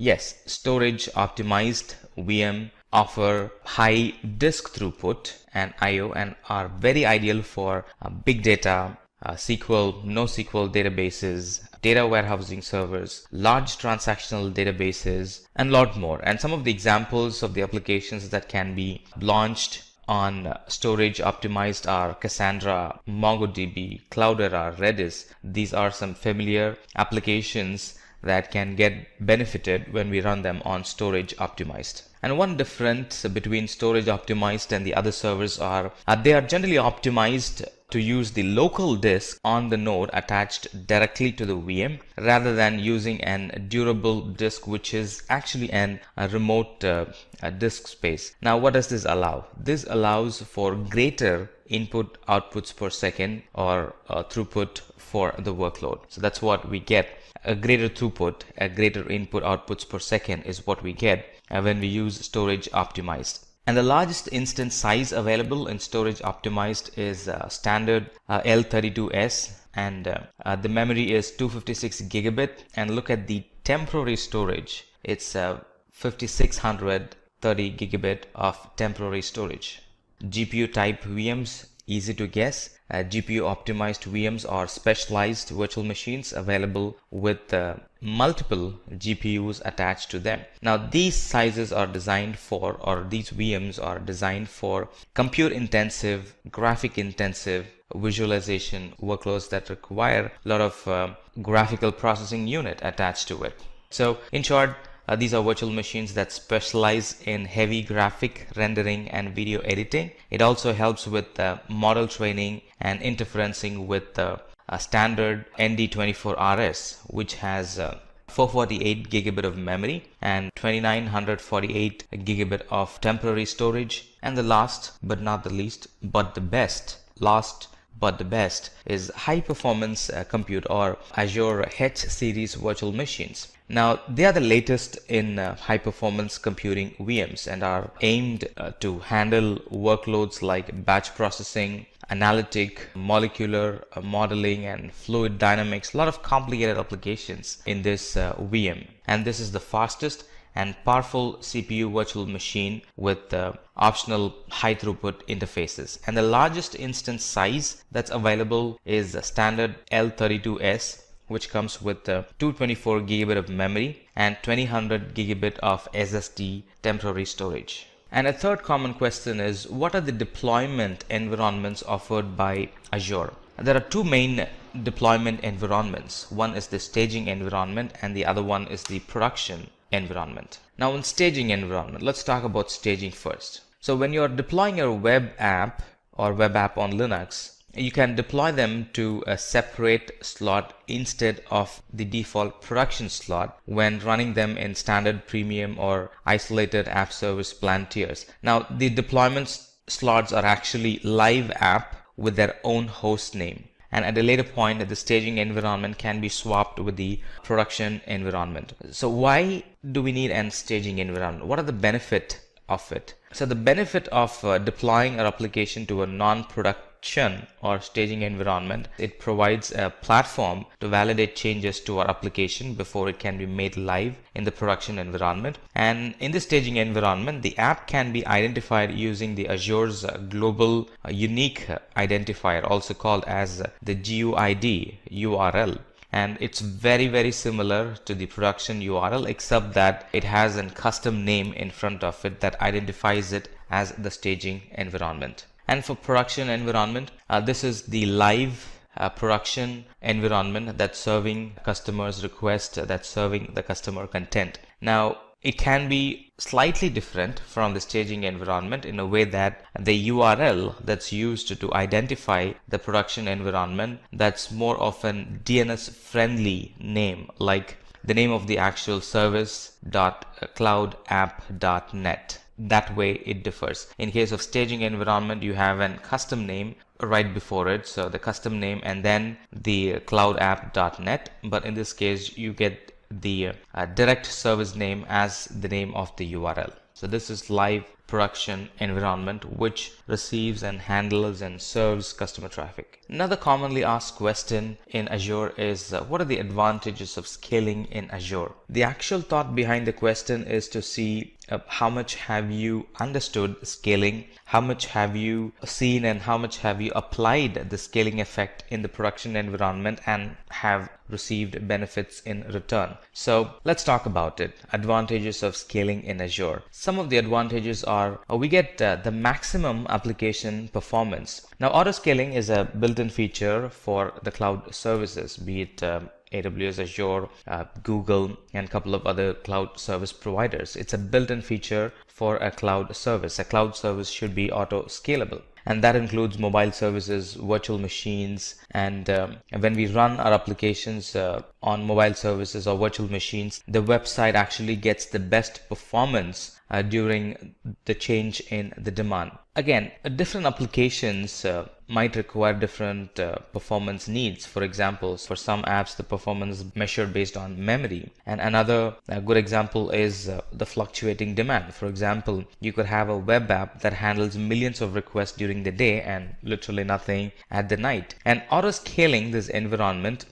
Yes, storage optimized VM offer high disk throughput and IO and are very ideal for big data, SQL, NoSQL databases, data warehousing servers, large transactional databases, and a lot more. And some of the examples of the applications that can be launched on storage optimized are Cassandra, MongoDB, Cloudera, Redis. These are some familiar applications that can get benefited when we run them on storage optimized. And one difference between storage optimized and the other servers are they are generally optimized to use the local disk on the node attached directly to the VM rather than using an durable disk, which is actually a remote disk space. Now what does this allow? This allows for greater input outputs per second or throughput for the workload. So that's what we get. A greater throughput, a greater input outputs per second is what we get when we use storage optimized. And the largest instance size available in storage optimized is standard L32S, and the memory is 256 gigabit, and look at the temporary storage. It's 5630 gigabit of temporary storage. GPU type VMs, easy to guess. GPU optimized VMs are specialized virtual machines available with multiple GPUs attached to them. Now these sizes are designed for, or these VMs are designed for compute intensive, graphic intensive visualization workloads that require a lot of graphical processing unit attached to it. So in short, These are virtual machines that specialize in heavy graphic rendering and video editing. It also helps with model training and interferencing with a standard ND24RS, which has 448 gigabit of memory and 2948 gigabit of temporary storage. And the last but not the least, but the best, is high performance compute or Azure H series virtual machines. Now, they are the latest in high performance computing VMs and are aimed to handle workloads like batch processing, analytic, molecular modeling, and fluid dynamics. A lot of complicated applications in this VM. And this is the fastest and powerful CPU virtual machine with optional high throughput interfaces. And the largest instance size that's available is the standard L32S, which comes with 224 gigabit of memory and 2000 gigabit of SSD temporary storage. And a third common question is, what are the deployment environments offered by Azure? There are two main deployment environments. One is the staging environment and the other one is the production environment. Now, in staging environment, let's talk about staging first. So when you're deploying a web app or web app on Linux, you can deploy them to a separate slot instead of the default production slot when running them in standard premium or isolated app service plan tiers. Now, the deployment slots are actually live app with their own host name. And at a later point, the staging environment can be swapped with the production environment. So why do we need a staging environment? What are the benefits of it? So the benefit of deploying our application to a non-production or staging environment, it provides a platform to validate changes to our application before it can be made live in the production environment. And in the staging environment, the app can be identified using the Azure's global unique identifier, also called as the GUID URL. And it's very similar to the production URL, except that it has a custom name in front of it that identifies it as the staging environment. And for production environment, this is the live production environment that's serving customers' requests, that's serving the customer content. Now, it can be slightly different from the staging environment in a way that the URL that's used to identify the production environment, that's more of an DNS friendly name, like the name of the actual service.cloudapp.net. That way it differs. In case of staging environment, you have a custom name right before it, so the custom name and then the cloudapp.net, but in this case you get the direct service name as the name of the URL. So this is live production environment which receives and handles and serves customer traffic. Another commonly asked question in Azure is what are the advantages of scaling in Azure? The actual thought behind the question is to see how much have you understood scaling, how much have you seen and how much have you applied the scaling effect in the production environment and have received benefits in return. So let's talk about it. Advantages of scaling in Azure. Some of the advantages are we get the maximum application performance. Now, auto scaling is a built-in feature for the cloud services, be it AWS, Azure, Google, and a couple of other cloud service providers. It's a built-in feature for a cloud service. A cloud service should be auto scalable. And that includes mobile services, virtual machines, and when we run our applications on mobile services or virtual machines, the website actually gets the best performance during the change in the demand. Again, different applications might require different performance needs. For example, for some apps, the performance is measured based on memory. And another good example is the fluctuating demand. For example, you could have a web app that handles millions of requests during the day and literally nothing at the night. And auto-scaling this environment,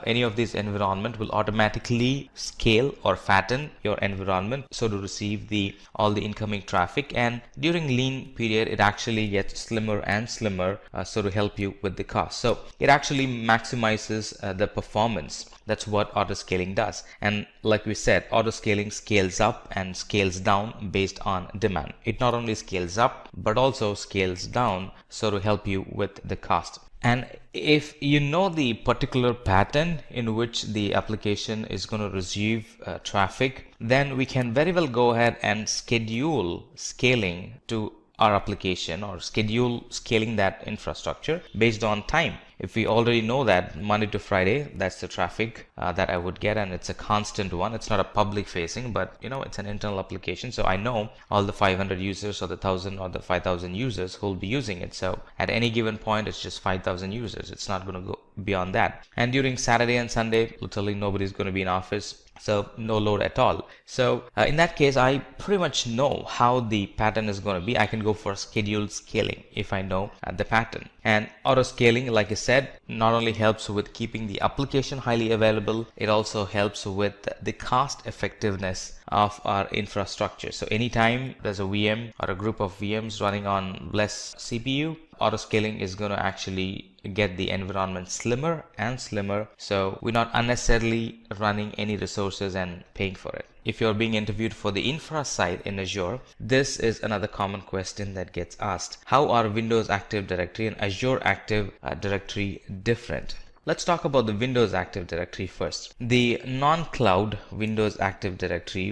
any of these environment will automatically scale or fatten your environment so to receive all the incoming traffic, and during lean period it actually gets slimmer and slimmer so to help you with the cost. So it actually maximizes the performance. That's what auto scaling does. And like we said, auto scaling scales up and scales down based on demand. It not only scales up but also scales down so to help you with the cost. And if you know the particular pattern in which the application is going to receive traffic, then we can very well go ahead and schedule scaling to our application or schedule scaling that infrastructure based on time. If we already know that Monday to Friday, that's the traffic that I would get, and it's a constant one. It's not a public facing, but it's an internal application. So I know all the 500 users or the 1,000 or the 5,000 users who will be using it. So at any given point, it's just 5,000 users. It's not going to go beyond that. And during Saturday and Sunday, literally nobody's going to be in office. So no load at all. So in that case, I pretty much know how the pattern is going to be. I can go for scheduled scaling if I know the pattern. And auto scaling, like I said, not only helps with keeping the application highly available, it also helps with the cost effectiveness of our infrastructure. So anytime there's a VM or a group of VMs running on less CPU, auto scaling is going to actually get the environment slimmer and slimmer, so we're not unnecessarily running any resources and paying for it. If you're being interviewed for the infra side in Azure, this is another common question that gets asked. How are Windows Active Directory and Azure Active Directory different? Let's talk about the Windows Active Directory first. The non-cloud Windows Active Directory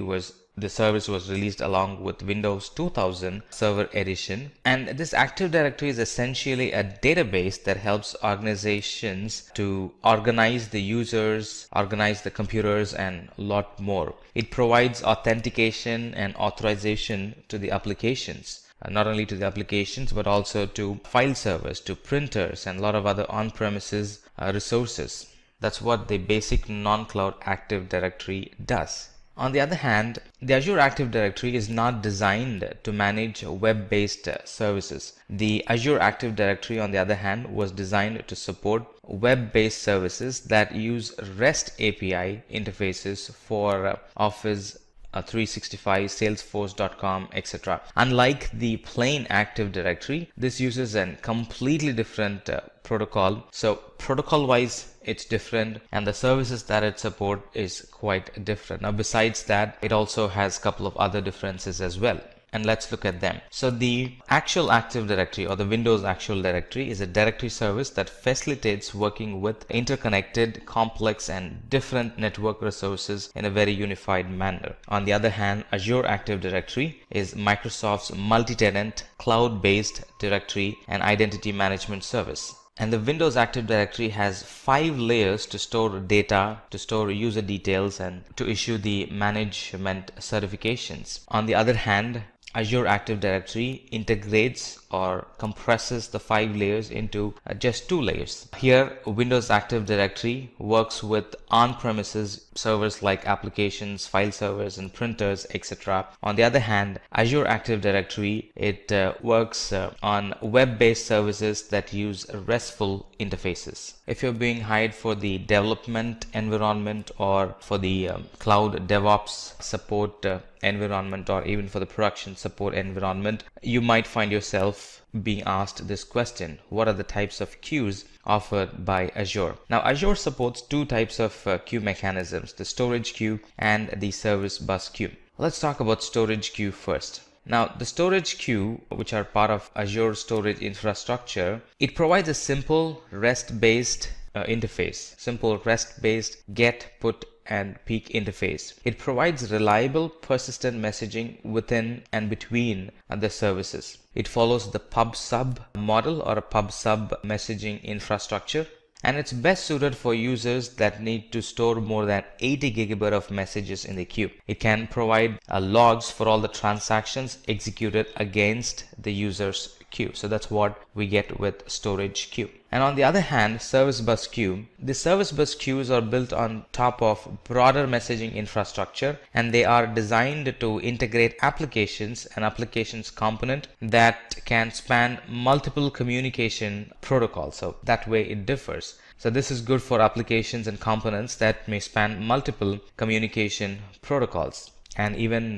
the service was released along with Windows 2000 Server Edition, and this Active Directory is essentially a database that helps organizations to organize the users, organize the computers, and a lot more. It provides authentication and authorization to the applications. Not only to the applications but also to file servers, to printers, and a lot of other on-premises resources. That's what the basic non-cloud Active Directory does. On the other hand, the Azure Active Directory is not designed to manage web-based services. The Azure Active Directory, on the other hand, was designed to support web-based services that use REST API interfaces for Office 365, Salesforce.com, etc. Unlike the plain Active Directory, this uses a completely different protocol. So protocol wise, it's different, and the services that it supports is quite different. Now besides that, it also has a couple of other differences as well, and let's look at them. So the actual Active Directory or the Windows Actual Directory is a directory service that facilitates working with interconnected, complex, and different network resources in a very unified manner. On the other hand, Azure Active Directory is Microsoft's multi-tenant, cloud-based directory and identity management service. And the Windows Active Directory has 5 layers to store data, to store user details, and to issue the management certifications. On the other hand, Azure Active Directory integrates or compresses the 5 layers into just 2 layers. Here, Windows Active Directory works with on-premises servers like applications, file servers, and printers, etc. On the other hand, Azure Active Directory, it works on web-based services that use RESTful interfaces. If you're being hired for the development environment or for the cloud DevOps support environment, or even for the production support environment, you might find yourself being asked this question: what are the types of queues offered by Azure? Now Azure supports 2 types of queue mechanisms, the storage queue and the service bus queue. Let's talk about storage queue first. Now the storage queue, which are part of Azure storage infrastructure, it provides a simple REST-based interface, simple REST-based get, put, and peek interface. It provides reliable, persistent messaging within and between the services. It follows the pub-sub model or a pub-sub messaging infrastructure, and it's best suited for users that need to store more than 80 gigabyte of messages in the queue. It can provide logs for all the transactions executed against the user's queue. So that's what we get with storage queue. And on the other hand, service bus queue, the service bus queues are built on top of broader messaging infrastructure, and they are designed to integrate applications and applications component that can span multiple communication protocols. So that way it differs. So this is good for applications and components that may span multiple communication protocols and even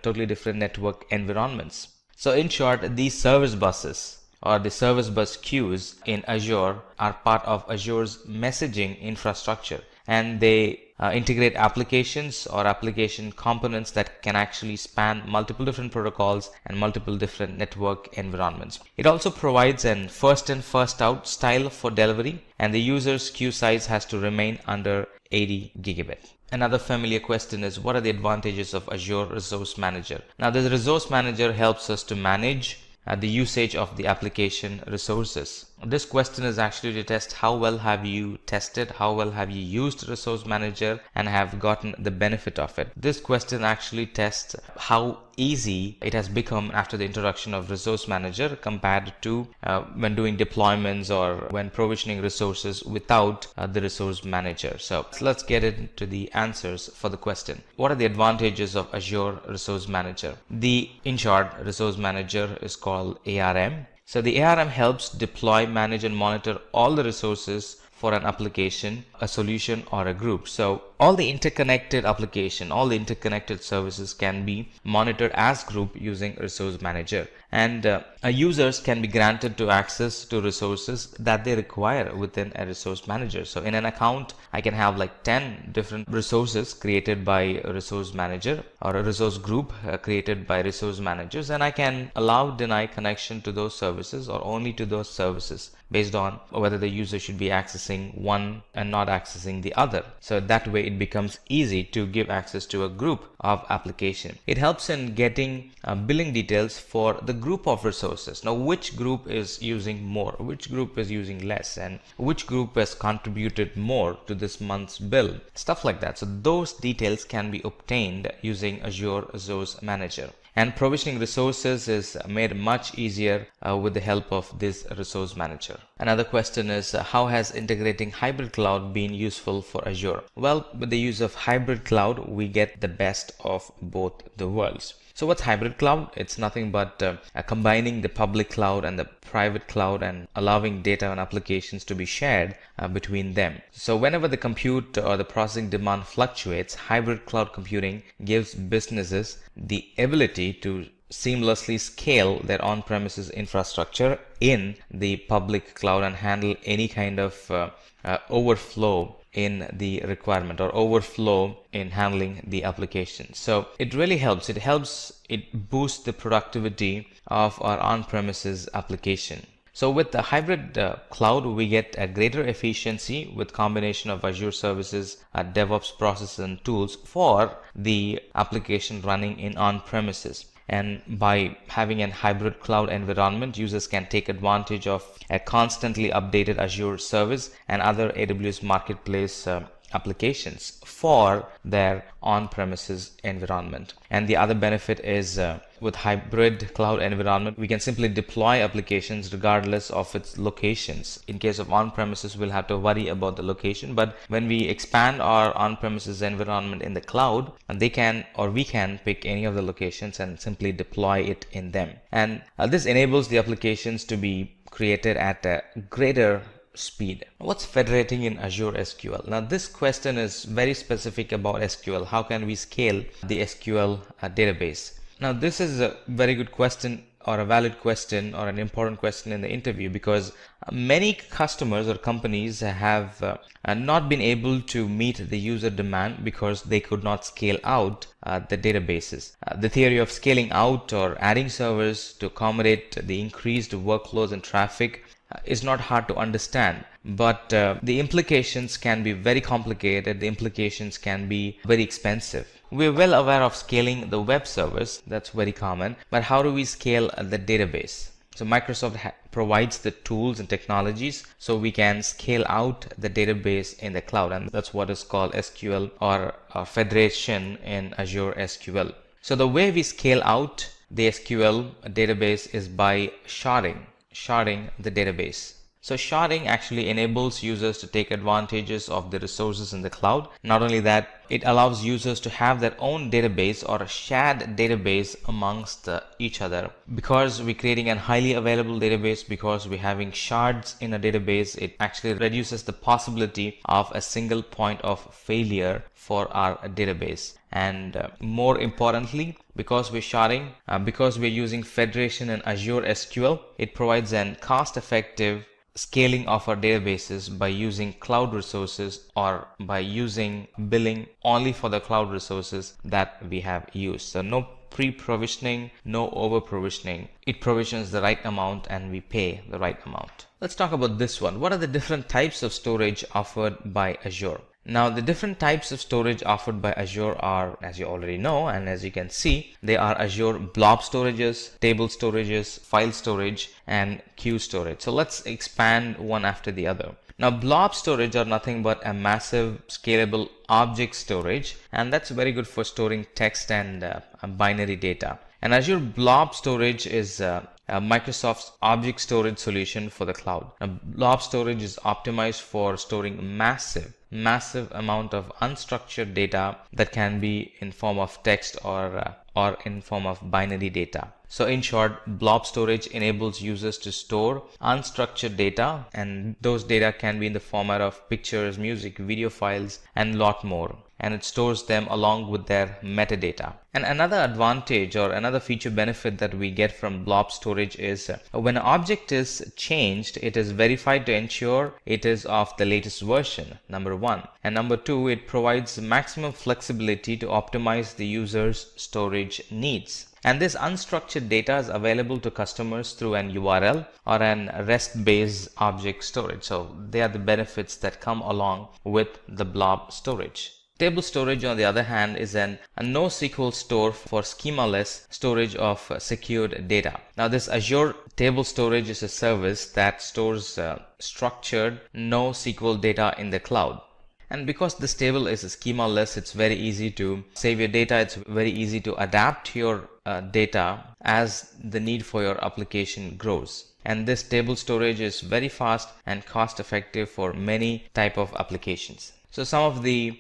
totally different network environments. So in short, these service buses or the service bus queues in Azure are part of Azure's messaging infrastructure, and they integrate applications or application components that can actually span multiple different protocols and multiple different network environments. It also provides an first in first out style for delivery, and the user's queue size has to remain under 80 gigabit. Another familiar question is, what are the advantages of Azure Resource Manager? Now, the Resource Manager helps us to manage the usage of the application resources. This question is actually to test how well have you tested, how well have you used Resource Manager and have gotten the benefit of it. This question actually tests how easy it has become after the introduction of Resource Manager compared to when doing deployments or when provisioning resources without the Resource Manager. So let's get into the answers for the question. What are the advantages of Azure Resource Manager? In short, Resource Manager is called ARM. So the ARM helps deploy, manage and monitor all the resources for an application, a solution or a group. So all the interconnected application, all the interconnected services can be monitored as group using Resource Manager, and users can be granted to access to resources that they require within a Resource Manager. So in an account, I can have like 10 different resources created by a Resource Manager or a resource group created by Resource Managers, and I can allow, deny connection to those services or only to those services based on whether the user should be accessing one and not accessing the other. So that way it becomes easy to give access to a group of application. It helps in getting billing details for the group of resources. Now, which group is using more, which group is using less, and which group has contributed more to this month's bill, stuff like that. So those details can be obtained using Azure Resource Manager. And provisioning resources is made much easier with the help of this Resource Manager. Another question is, how has integrating hybrid cloud been useful for Azure? Well, with the use of hybrid cloud, we get the best of both the worlds. So what's hybrid cloud? It's nothing but combining the public cloud and the private cloud and allowing data and applications to be shared between them. So whenever the compute or the processing demand fluctuates, hybrid cloud computing gives businesses the ability to seamlessly scale their on-premises infrastructure in the public cloud and handle any kind of overflow in the requirement or overflow in handling the application. So it really helps. It boosts the productivity of our on-premises application. So with the hybrid cloud, we get a greater efficiency with combination of Azure services, DevOps processes and tools for the application running in on-premises. And by having a hybrid cloud environment, users can take advantage of a constantly updated Azure service and other AWS marketplace applications for their on-premises environment. And the other benefit is with hybrid cloud environment, we can simply deploy applications regardless of its locations. In case of on-premises, we'll have to worry about the location, but when we expand our on-premises environment in the cloud, and we can pick any of the locations and simply deploy it in them. And this enables the applications to be created at a greater speed. What's federating in Azure SQL? Now this question is very specific about SQL. How can we scale the SQL database? Now this is a very good question, or a valid question, or an important question in the interview, because many customers or companies have not been able to meet the user demand because they could not scale out the databases. The theory of scaling out or adding servers to accommodate the increased workloads and traffic is not hard to understand, but the implications can be very complicated. The implications can be very expensive. We're well aware of scaling the web servers, that's very common, but how do we scale the database? So Microsoft provides the tools and technologies so we can scale out the database in the cloud, and that's what is called SQL or federation in Azure SQL. So the way we scale out the SQL database is by sharding the database. So sharding actually enables users to take advantages of the resources in the cloud. Not only that, it allows users to have their own database or a shared database amongst each other. Because we're creating a highly available database, because we're having shards in a database, it actually reduces the possibility of a single point of failure for our database. And more importantly, because we're sharding, because we're using federation in Azure SQL, it provides a cost-effective scaling of our databases by using cloud resources or by using billing only for the cloud resources that we have used. So no pre-provisioning, no over-provisioning. It provisions the right amount and we pay the right amount. Let's talk about this one. What are the different types of storage offered by Azure? Now, the different types of storage offered by Azure are, as you already know, and as you can see, they are Azure blob storages, table storages, file storage, and queue storage. So let's expand one after the other. Now, blob storage are nothing but a massive scalable object storage, and that's very good for storing text and binary data. And Azure Blob Storage is Microsoft's object storage solution for the cloud. Now, blob storage is optimized for storing massive amount of unstructured data that can be in form of text or in form of binary data. So in short, blob storage enables users to store unstructured data, and those data can be in the format of pictures, music, video files, and a lot more. And it stores them along with their metadata. And another advantage or another feature benefit that we get from blob storage is when an object is changed, it is verified to ensure it is of the latest version, number one. And number two, it provides maximum flexibility to optimize the user's storage needs. And this unstructured data is available to customers through an URL or an REST-based object storage. So they are the benefits that come along with the blob storage. Table storage, on the other hand, is a NoSQL store for schema-less storage of secured data. Now, this Azure Table Storage is a service that stores structured NoSQL data in the cloud. And because this table is schema-less, it's very easy to save your data. It's very easy to adapt your data as the need for your application grows. And this table storage is very fast and cost-effective for many type of applications. So some of the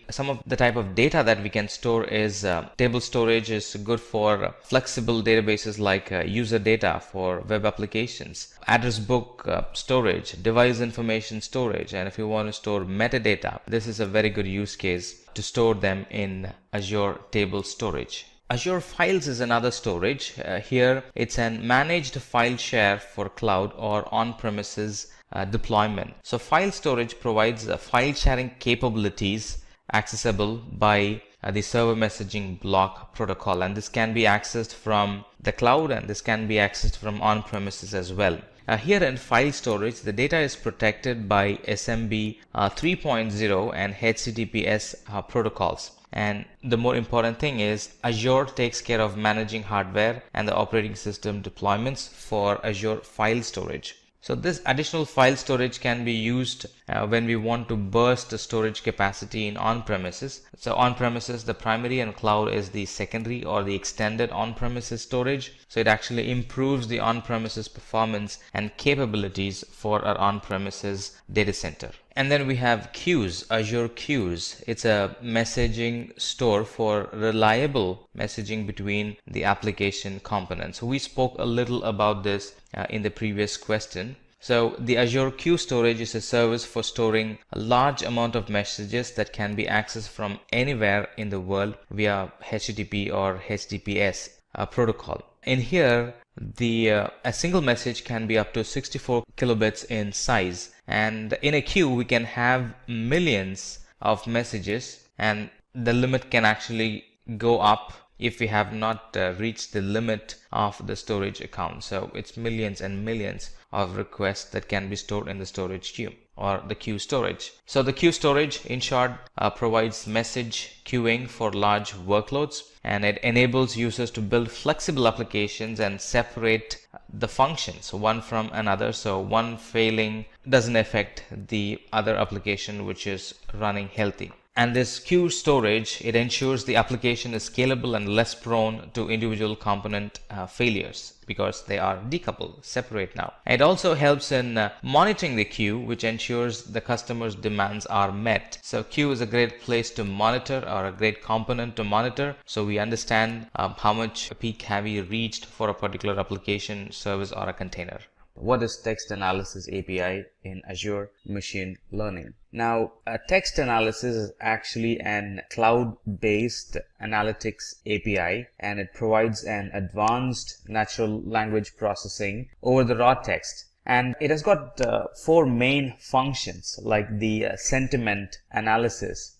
type of data that we can store is table storage is good for flexible databases like user data for web applications, address book storage, device information storage, and if you want to store metadata, this is a very good use case to store them in Azure Table Storage. Azure Files is another storage. Here it's a managed file share for cloud or on-premises deployment. So file storage provides file sharing capabilities accessible by the server messaging block protocol, and this can be accessed from the cloud and this can be accessed from on-premises as well. Here in file storage, the data is protected by SMB 3.0 and HTTPS protocols. And the more important thing is Azure takes care of managing hardware and the operating system deployments for Azure file storage. So this additional file storage can be used when we want to burst the storage capacity in on-premises. So on-premises, the primary, and cloud is the secondary or the extended on-premises storage. So it actually improves the on-premises performance and capabilities for our on-premises data center. And then we have queues, Azure Queues. It's a messaging store for reliable messaging between the application components. So we spoke a little about this in the previous question. So the Azure Queue Storage is a service for storing a large amount of messages that can be accessed from anywhere in the world via HTTP or HTTPS protocol. In here, a single message can be up to 64 kilobits in size, and in a queue we can have millions of messages, and the limit can actually go up if we have not reached the limit of the storage account. So it's millions and millions of requests that can be stored in the storage queue or the queue storage. So the queue storage, in short, provides message queuing for large workloads, and it enables users to build flexible applications and separate the functions one from another, so one failing doesn't affect the other application which is running healthy. And this queue storage, it ensures the application is scalable and less prone to individual component failures because they are decoupled, separate now. It also helps in monitoring the queue, which ensures the customer's demands are met. So queue is a great place to monitor, or a great component to monitor, so we understand how much peak have we reached for a particular application, service, or a container. What is text analysis API in Azure Machine Learning? Now, a text analysis is actually an cloud-based analytics API, and it provides an advanced natural language processing over the raw text. And it has got 4 main functions like the sentiment analysis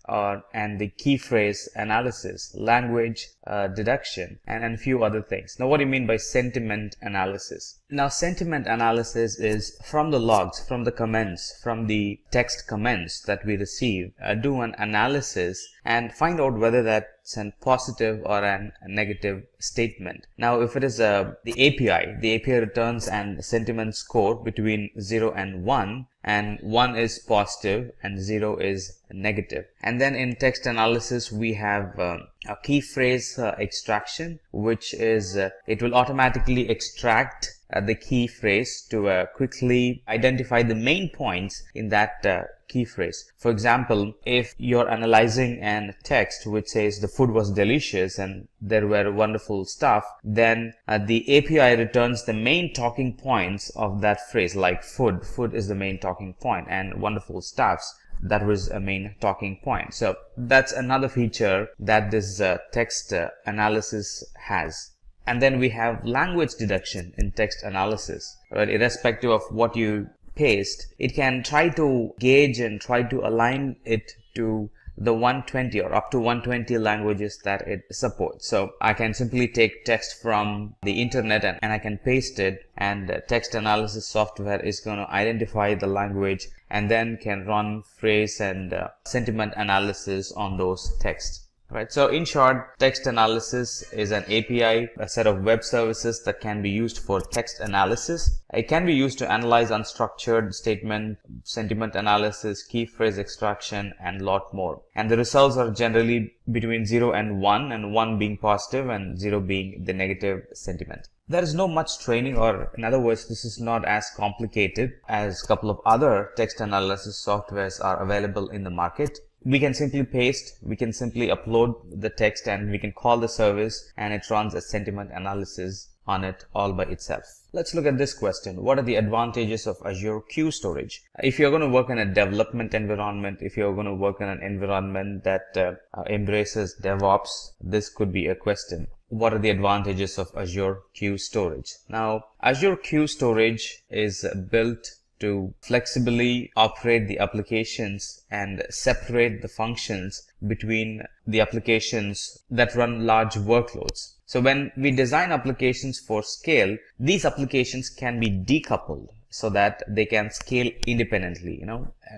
and the key phrase analysis, language deduction, and a few other things. Now, what do you mean by sentiment analysis? Now, sentiment analysis is from the logs, from the comments, from the text comments that we receive, do an analysis and find out whether that's a positive or a negative statement. Now, if it is the API returns an sentiment score between 0 and 1, and 1 is positive and 0 is negative. And then in text analysis, we have a key phrase extraction, which is it will automatically extract the key phrase to quickly identify the main points in that key phrase. For example, if you're analyzing a text which says the food was delicious and there were wonderful stuff, then the API returns the main talking points of that phrase, like food is the main talking point, and wonderful stuffs, that was a main talking point. So that's another feature that this text analysis has. And then we have language deduction in text analysis, right? Irrespective of what you paste, it can try to gauge and try to align it to the 120 or up to 120 languages that it supports. So I can simply take text from the internet and I can paste it, and text analysis software is going to identify the language and then can run phrase and sentiment analysis on those texts. Right. So in short, text analysis is an API, a set of web services that can be used for text analysis. It can be used to analyze unstructured statement, sentiment analysis, key phrase extraction, and a lot more. And the results are generally between 0 and 1 being positive and 0 being the negative sentiment. There is no much training, or in other words, this is not as complicated as a couple of other text analysis softwares are available in the market. We can simply paste, we can simply upload the text, and we can call the service and it runs a sentiment analysis on it all by itself. Let's look at this question. What are the advantages of Azure Queue Storage? If you're going to work in a development environment, if you're going to work in an environment that embraces DevOps, this could be a question. What are the advantages of Azure Queue Storage? Now, Azure Queue Storage is built to flexibly operate the applications and separate the functions between the applications that run large workloads. So when we design applications for scale, these applications can be decoupled so that they can scale independently.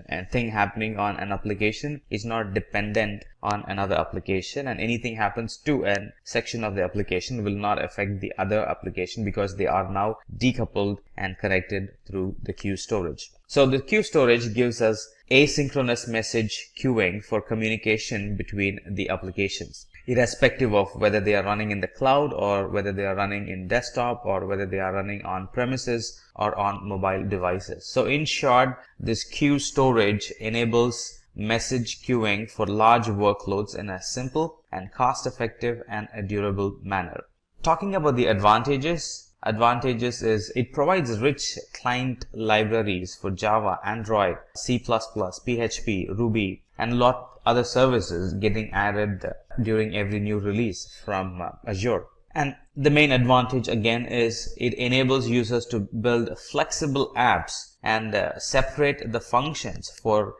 A thing happening on an application is not dependent on another application, and anything happens to a section of the application will not affect the other application because they are now decoupled and connected through the queue storage. So the queue storage gives us asynchronous message queuing for communication between the applications, irrespective of whether they are running in the cloud or whether they are running in desktop or whether they are running on premises or on mobile devices. So in short, this queue storage enables message queuing for large workloads in a simple and cost-effective and a durable manner. Talking about the advantages is it provides rich client libraries for Java, Android, C++, PHP, Ruby, and a lot other services getting added during every new release from Azure. And the main advantage again is it enables users to build flexible apps and separate the functions for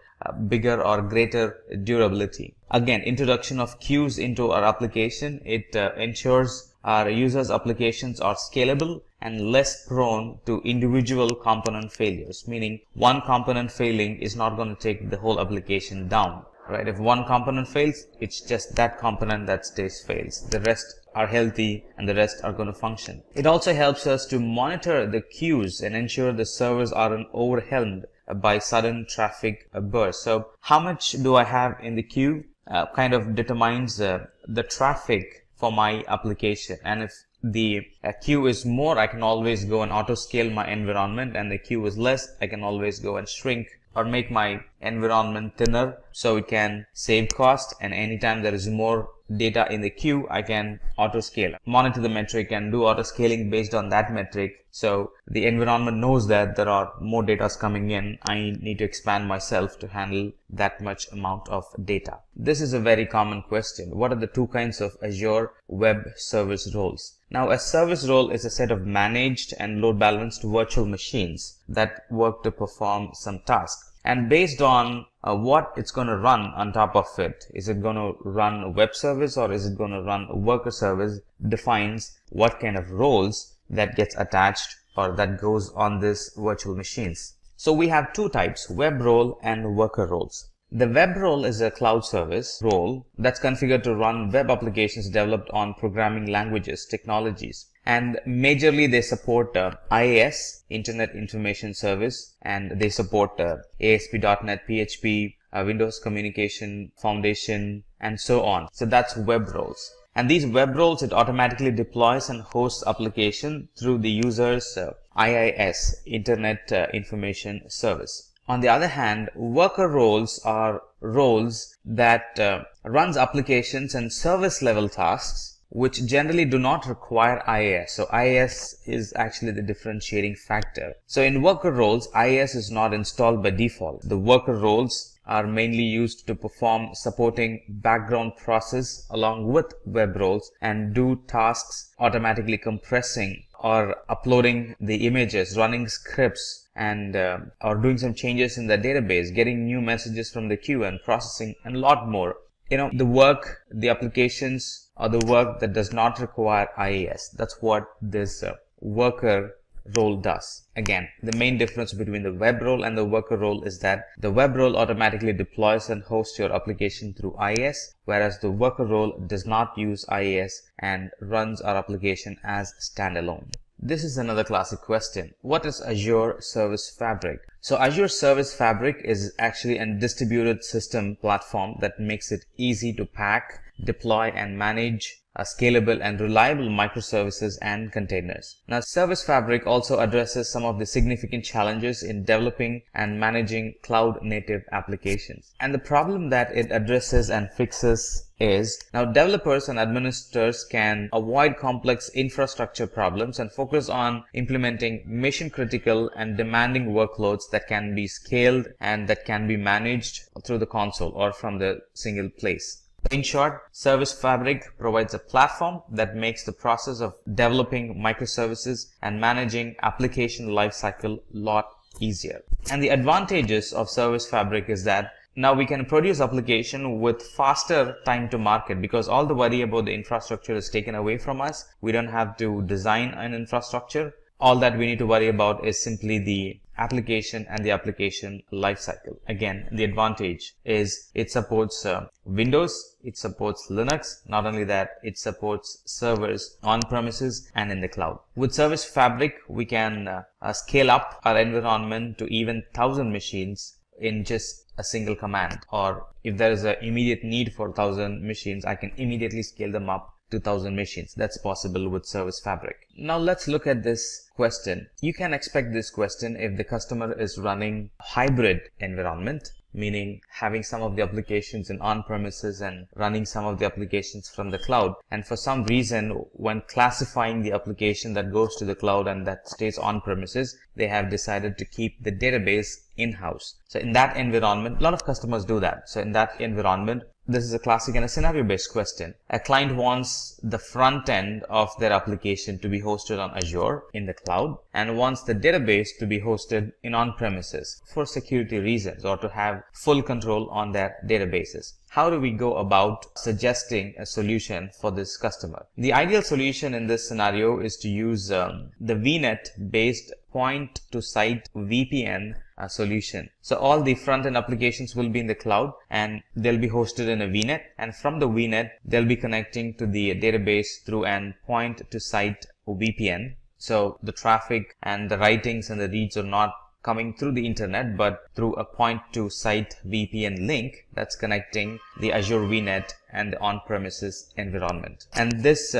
bigger or greater durability. Again, introduction of queues into our application, it ensures our users' applications are scalable and less prone to individual component failures, meaning one component failing is not going to take the whole application down. Right? If one component fails, it's just that component that fails. The rest are healthy and the rest are going to function. It also helps us to monitor the queues and ensure the servers aren't overwhelmed by sudden traffic bursts. So how much do I have in the queue kind of determines the traffic for my application. And if the queue is more, I can always go and auto scale my environment, and the queue is less, I can always go and shrink or make my environment thinner so it can save cost, and anytime there is more data in the queue, I can auto scale, monitor the metric and do auto scaling based on that metric. So the environment knows that there are more data coming in. I need to expand myself to handle that much amount of data. This is a very common question. What are the two kinds of Azure Web Service roles? Now, a service role is a set of managed and load balanced virtual machines that work to perform some task. And based on what it's going to run on top of it, is it going to run a web service or is it going to run a worker service, defines what kind of roles that gets attached or that goes on this virtual machines. So we have two types, web role and worker roles. The web role is a cloud service role that's configured to run web applications developed on programming languages, technologies. And majorly they support IIS, Internet Information Service, and they support ASP.NET, PHP, Windows Communication Foundation, and so on. So that's web roles. And these web roles, it automatically deploys and hosts application through the user's IIS, Internet Information Service. On the other hand, worker roles are roles that runs applications and service level tasks which generally do not require IIS. So IIS is actually the differentiating factor. So in worker roles, IIS is not installed by default. The worker roles are mainly used to perform supporting background process along with web roles and do tasks automatically compressing or uploading the images, running scripts, and or doing some changes in the database, getting new messages from the queue and processing, and a lot more. You know, the work, the applications, or the work that does not require IIS. That's what this worker role does. Again, the main difference between the web role and the worker role is that the web role automatically deploys and hosts your application through IIS, whereas the worker role does not use IIS and runs our application as standalone. This is another classic question. What is Azure Service Fabric? So Azure Service Fabric is actually a distributed system platform that makes it easy to pack, deploy, and manage scalable and reliable microservices and containers. Now, Service Fabric also addresses some of the significant challenges in developing and managing cloud-native applications. And the problem that it addresses and fixes is, now developers and administrators can avoid complex infrastructure problems and focus on implementing mission-critical and demanding workloads that can be scaled and that can be managed through the console or from the single place. In short, Service Fabric provides a platform that makes the process of developing microservices and managing application lifecycle a lot easier. And the advantages of Service Fabric is that now we can produce application with faster time to market because all the worry about the infrastructure is taken away from us. We don't have to design an infrastructure. All that we need to worry about is simply the application and the application lifecycle. Again, the advantage is it supports Windows, it supports Linux. Not only that, it supports servers on premises and in the cloud. With Service Fabric, we can scale up our environment to even 1,000 machines in just a single command. Or if there is an immediate need for 1,000 machines, I can immediately scale them up to 1,000 machines. That's possible with Service Fabric. Now let's look at this question. You can expect this question if the customer is running hybrid environment, meaning having some of the applications in on-premises and running some of the applications from the cloud. And for some reason, when classifying the application that goes to the cloud and that stays on-premises, they have decided to keep the database in-house. So in that environment, a lot of customers do that. So in that environment, this is a classic and a scenario-based question. A client wants the front end of their application to be hosted on Azure in the cloud and wants the database to be hosted in on-premises for security reasons or to have full control on their databases. How do we go about suggesting a solution for this customer? The ideal solution in this scenario is to use the VNet-based point-to-site VPN solution. So all the front-end applications will be in the cloud and they'll be hosted in a VNet, and from the VNet they'll be connecting to the database through an point-to-site VPN. So the traffic and the writings and the reads are not coming through the internet but through a point-to-site VPN link that's connecting the Azure VNet and the on-premises environment. And this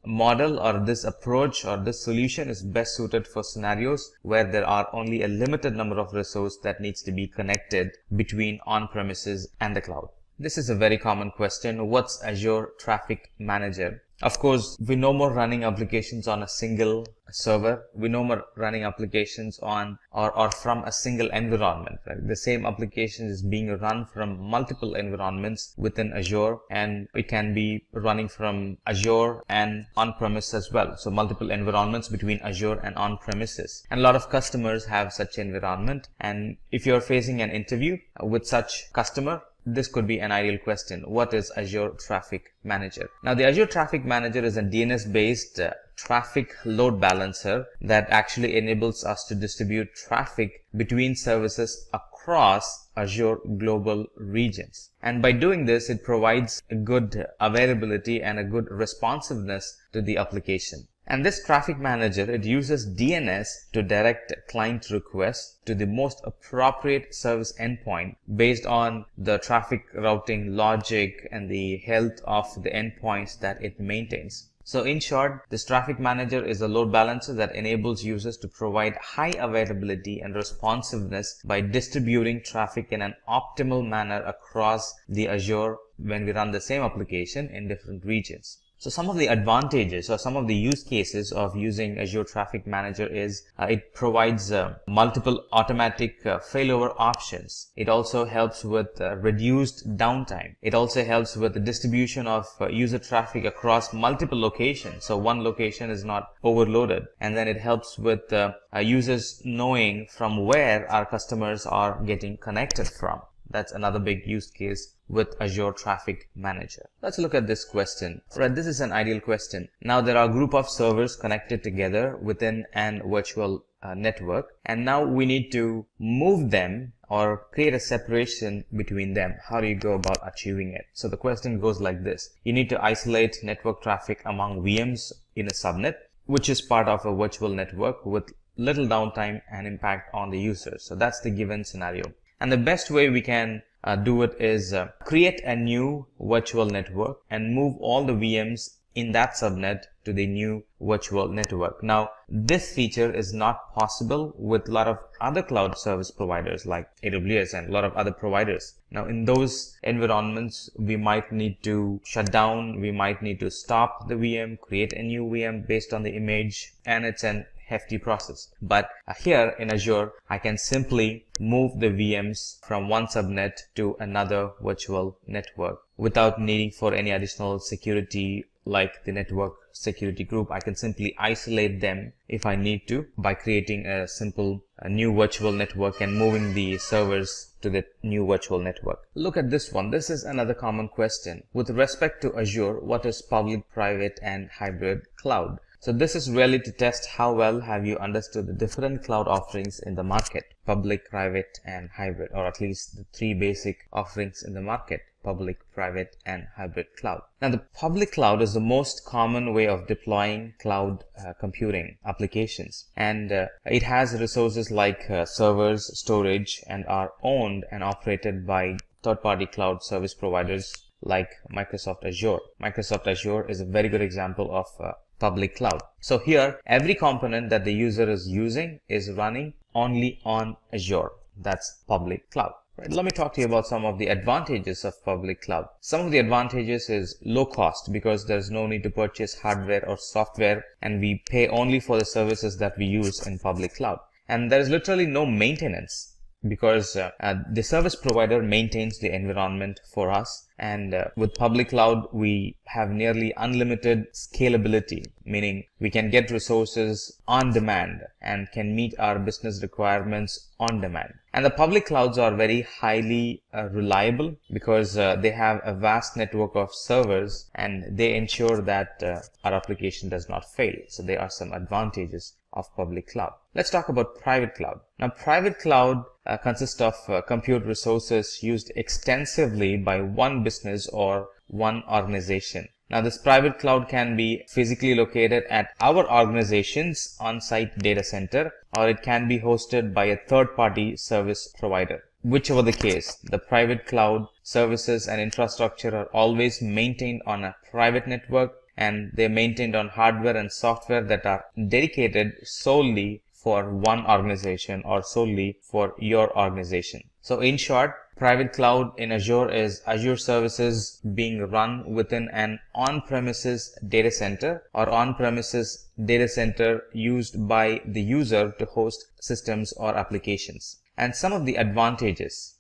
model or this approach or this solution is best suited for scenarios where there are only a limited number of resources that needs to be connected between on-premises and the cloud. This is a very common question. What's Azure Traffic Manager? Of course, we no more running applications on a single server. We no more running applications on or from a single environment. Right? The same application is being run from multiple environments within Azure, and it can be running from Azure and on-premise as well. So multiple environments between Azure and on-premises. And a lot of customers have such environment. And if you're facing an interview with such customer, this could be an ideal question. What is Azure Traffic Manager? Now, the Azure Traffic Manager is a DNS-based traffic load balancer that actually enables us to distribute traffic between services across Azure global regions. And by doing this, it provides a good availability and a good responsiveness to the application. And this traffic manager, it uses DNS to direct client requests to the most appropriate service endpoint based on the traffic routing logic and the health of the endpoints that it maintains. So in short, this traffic manager is a load balancer that enables users to provide high availability and responsiveness by distributing traffic in an optimal manner across the Azure when we run the same application in different regions. So some of the advantages or some of the use cases of using Azure Traffic Manager is it provides multiple automatic failover options. It also helps with reduced downtime. It also helps with the distribution of user traffic across multiple locations. So one location is not overloaded. And then it helps with users knowing from where our customers are getting connected from. That's another big use case with Azure Traffic Manager. Let's look at this question. Right, this is an ideal question. Now there are a group of servers connected together within an virtual network, and now we need to move them or create a separation between them. How do you go about achieving it? So the question goes like this. You need to isolate network traffic among VMs in a subnet, which is part of a virtual network with little downtime and impact on the users. So that's the given scenario. And the best way we can do it is create a new virtual network and move all the VMs in that subnet to the new virtual network. Now, this feature is not possible with a lot of other cloud service providers like AWS and a lot of other providers. Now, in those environments, we might need to shut down, we might need to stop the VM, create a new VM based on the image, and it's an hefty process. But here in Azure, I can simply move the VMs from one subnet to another virtual network without needing for any additional security like the network security group. I can simply isolate them if I need to by creating a simple new virtual network and moving the servers to the new virtual network. Look at this one. This is another common question. With respect to Azure, what is public, private, and hybrid cloud? So this is really to test how well have you understood the different cloud offerings in the market, public, private, and hybrid, or at least the three basic offerings in the market, public, private, and hybrid cloud. Now, the public cloud is the most common way of deploying cloud computing applications, and it has resources like servers, storage, and are owned and operated by third-party cloud service providers like Microsoft Azure. Microsoft Azure is a very good example of public cloud. So here, every component that the user is using is running only on Azure. That's public cloud. Right, let me talk to you about some of the advantages of public cloud. Some of the advantages is low cost because there's no need to purchase hardware or software, and we pay only for the services that we use in public cloud. And there is literally no maintenance because the service provider maintains the environment for us. And with public cloud, we have nearly unlimited scalability, meaning we can get resources on demand and can meet our business requirements on demand. And the public clouds are very highly reliable because they have a vast network of servers and they ensure that our application does not fail. So there are some advantages of public cloud. Let's talk about private cloud. Now, private cloud consists of compute resources used extensively by one business or one organization. Now, this private cloud can be physically located at our organization's on-site data center, or it can be hosted by a third-party service provider. Whichever the case, the private cloud services and infrastructure are always maintained on a private network and they're maintained on hardware and software that are dedicated solely for one organization or solely for your organization. So in short, private cloud in Azure is Azure services being run within an on-premises data center or on-premises data center used by the user to host systems or applications. And some of the advantages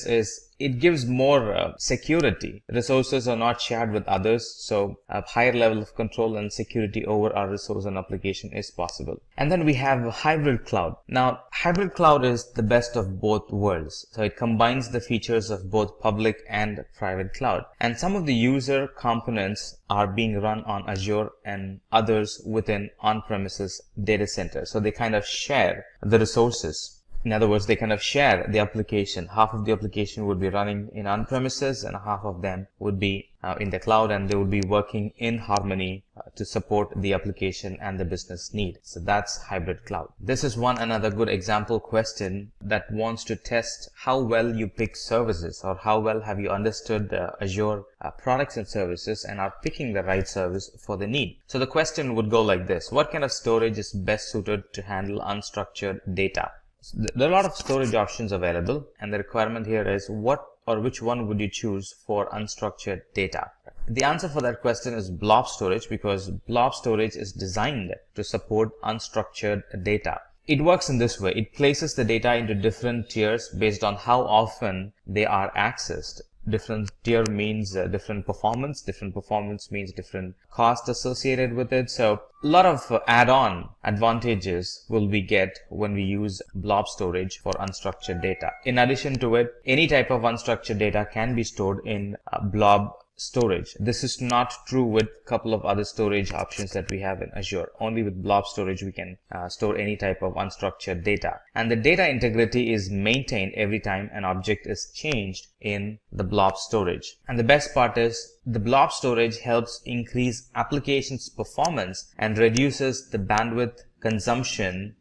is it gives more security. Resources are not shared with others, so a higher level of control and security over our resource and application is possible. And then we have hybrid cloud. Now, hybrid cloud is the best of both worlds. So it combines the features of both public and private cloud. And some of the user components are being run on Azure and others within on-premises data center. So they kind of share the resources. In other words, they kind of share the application. Half of the application would be running in on-premises and half of them would be in the cloud, and they would be working in harmony to support the application and the business need. So that's hybrid cloud. This is another good example question that wants to test how well you pick services or how well have you understood Azure products and services and are picking the right service for the need. So the question would go like this: what kind of storage is best suited to handle unstructured data? There are a lot of storage options available, and the requirement here is what or which one would you choose for unstructured data? The answer for that question is blob storage, because blob storage is designed to support unstructured data. It works in this way. It places the data into different tiers based on how often they are accessed. Different tier means different performance. Different performance means different cost associated with it. So a lot of add-on advantages will we get when we use blob storage for unstructured data. In addition to it, any type of unstructured data can be stored in blob storage. This is not true with a couple of other storage options that we have in Azure. Only with blob storage we can store any type of unstructured data. And the data integrity is maintained every time an object is changed in the blob storage. And the best part is the blob storage helps increase applications performance and reduces the bandwidth consumption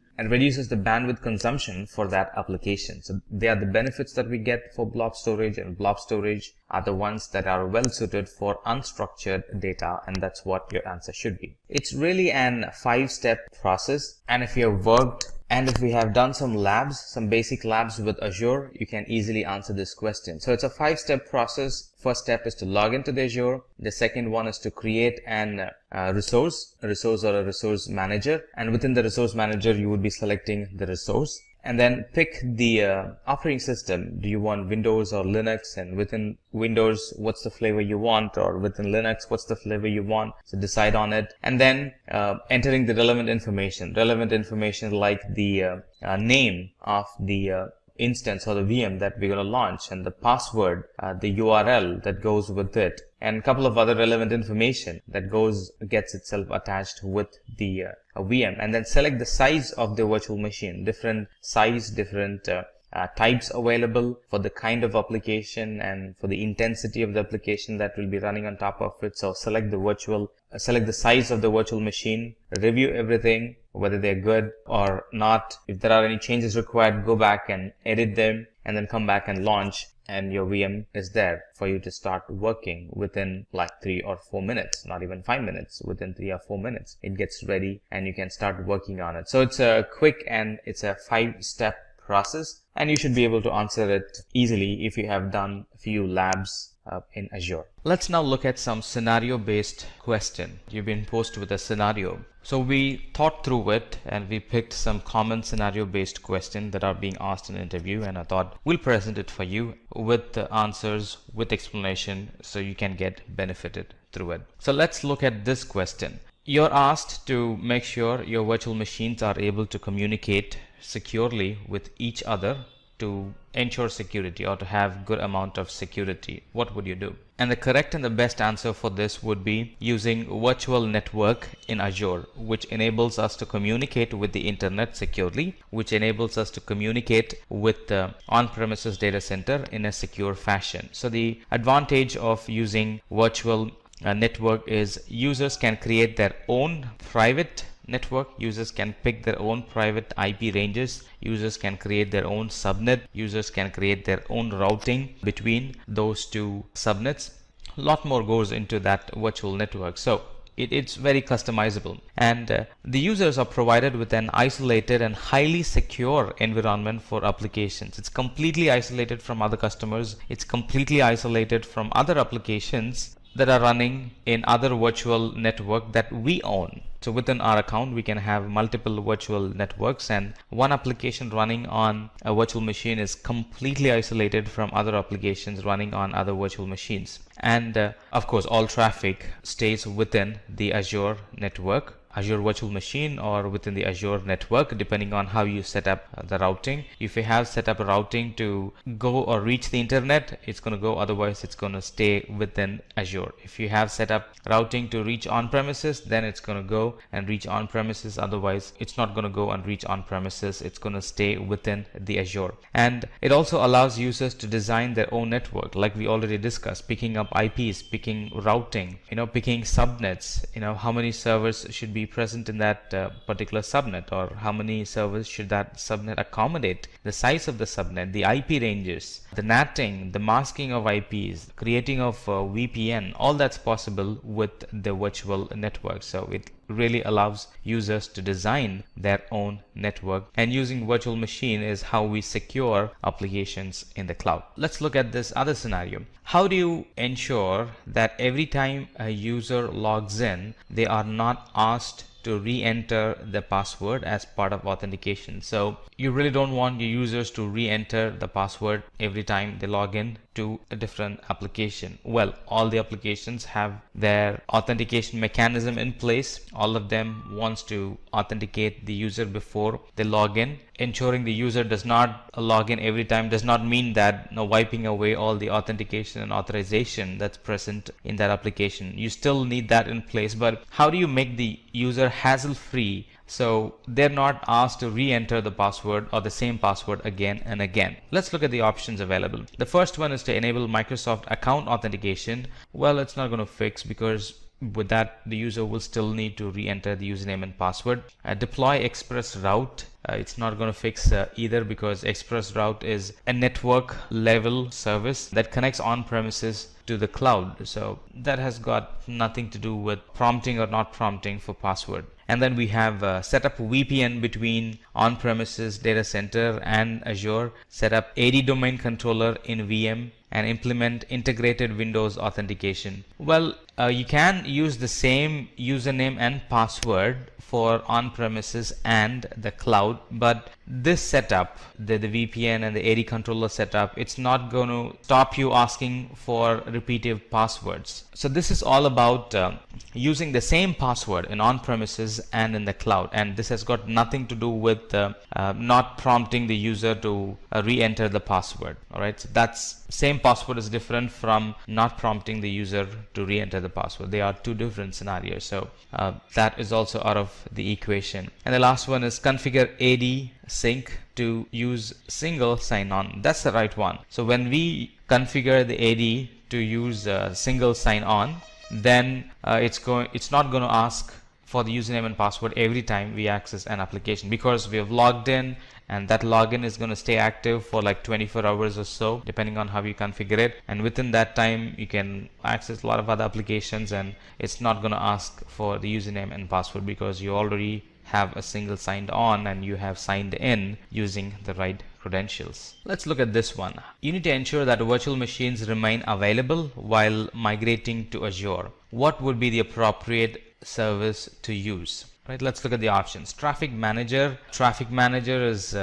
for that application. So they are the benefits that we get for blob storage, and blob storage are the ones that are well suited for unstructured data, and that's what your answer should be. It's really an 5-step process, and if we have done some basic labs with Azure, you can easily answer this question. So it's a 5-step process. First step is to log into the Azure. The second one is to create an resource or a resource manager. And within the resource manager, you would be selecting the resource. And then pick the operating system. Do you want Windows or Linux? And within Windows, what's the flavor you want? Or within Linux, what's the flavor you want? So decide on it. And then entering the relevant information like the name of the instance or the VM that we're going to launch, and the password, the URL that goes with it, and a couple of other relevant information that gets itself attached with the VM. And then select the size of the virtual machine. Different size, different types available for the kind of application and for the intensity of the application that will be running on top of it. So select the size of the virtual machine, review everything, whether they're good or not. If there are any changes required, go back and edit them, and then come back and launch, and your VM is there for you to start working within like 3 or 4 minutes, not even 5 minutes. Within 3 or 4 minutes, it gets ready and you can start working on it. So it's a quick and it's a 5-step process, and you should be able to answer it easily if you have done a few labs in Azure. Let's now look at some scenario-based question. You've been posed with a scenario. So we thought through it and we picked some common scenario-based questions that are being asked in an interview, and I thought we'll present it for you with the answers, with explanation, so you can get benefited through it. So let's look at this question. You're asked to make sure your virtual machines are able to communicate securely with each other to ensure security or to have good amount of security. What would you do? And the correct and the best answer for this would be using virtual network in Azure, which enables us to communicate with the internet securely, which enables us to communicate with the on-premises data center in a secure fashion. So the advantage of using virtual network is users can create their own private network, users can pick their own private IP ranges, users can create their own subnet, users can create their own routing between those two subnets. lot more goes into that virtual network. So it's very customizable, and the users are provided with an isolated and highly secure environment for applications. It's completely isolated from other customers. It's completely isolated from other applications that are running in other virtual network that we own. So within our account, we can have multiple virtual networks, and one application running on a virtual machine is completely isolated from other applications running on other virtual machines. And of course, all traffic stays within the Azure network, Azure virtual machine, or within the Azure network, depending on how you set up the routing. If you have set up a routing to go or reach the internet, it's going to go, otherwise it's going to stay within Azure. If you have set up routing to reach on premises, then it's going to go and reach on premises, otherwise it's not going to go and reach on premises. It's going to stay within the Azure. And it also allows users to design their own network, like we already discussed, picking up IPs, picking routing, picking subnets, how many servers should be present in that particular subnet, or how many servers should that subnet accommodate, the size of the subnet, the IP ranges, the NATing, the masking of IPs, creating of VPN. All that's possible with the virtual network. So it really allows users to design their own network, and using virtual machine is how we secure applications in the cloud. Let's look at this other scenario. How do you ensure that every time a user logs in, they are not asked to re-enter the password as part of authentication? So you really don't want your users to re-enter the password every time they log in to a different application. Well, all the applications have their authentication mechanism in place. All of them wants to authenticate the user before they log in. Ensuring the user does not log in every time does not mean that wiping away all the authentication and authorization that's present in that application. You still need that in place, but how do you make the user hassle-free so they're not asked to re-enter the password or the same password again and again? Let's look at the options available. The first one is to enable Microsoft account authentication. Well, it's not going to fix, because with that the user will still need to re-enter the username and password. Deploy Express Route. It's not going to fix either, because Express Route is a network level service that connects on premises to the cloud. So that has got nothing to do with prompting or not prompting for password. And then we have set up VPN between on-premises data center and Azure, set up AD domain controller in VM, and implement integrated Windows authentication. Well, you can use the same username and password for on-premises and the cloud, but this setup, the VPN and the AD controller setup, it's not going to stop you asking for repeated passwords. So this is all about using the same password in on-premises and in the cloud, and this has got nothing to do with not prompting the user to re-enter the password. All right, so that's same password is different from not prompting the user to re-enter the password. They are two different scenarios, so that is also out of the equation. And the last one is configure AD sync to use single sign-on. That's the right one. So when we configure the AD to use single sign-on, then it's not going to ask for the username and password every time we access an application, because we have logged in, and that login is going to stay active for like 24 hours or so, depending on how you configure it. And within that time, you can access a lot of other applications, and it's not going to ask for the username and password, because you already have a single signed on and you have signed in using the right credentials. Let's look at this one. You need to ensure that virtual machines remain available while migrating to Azure. What would be the appropriate service to use? Right, let's look at the options. Traffic Manager. Traffic Manager is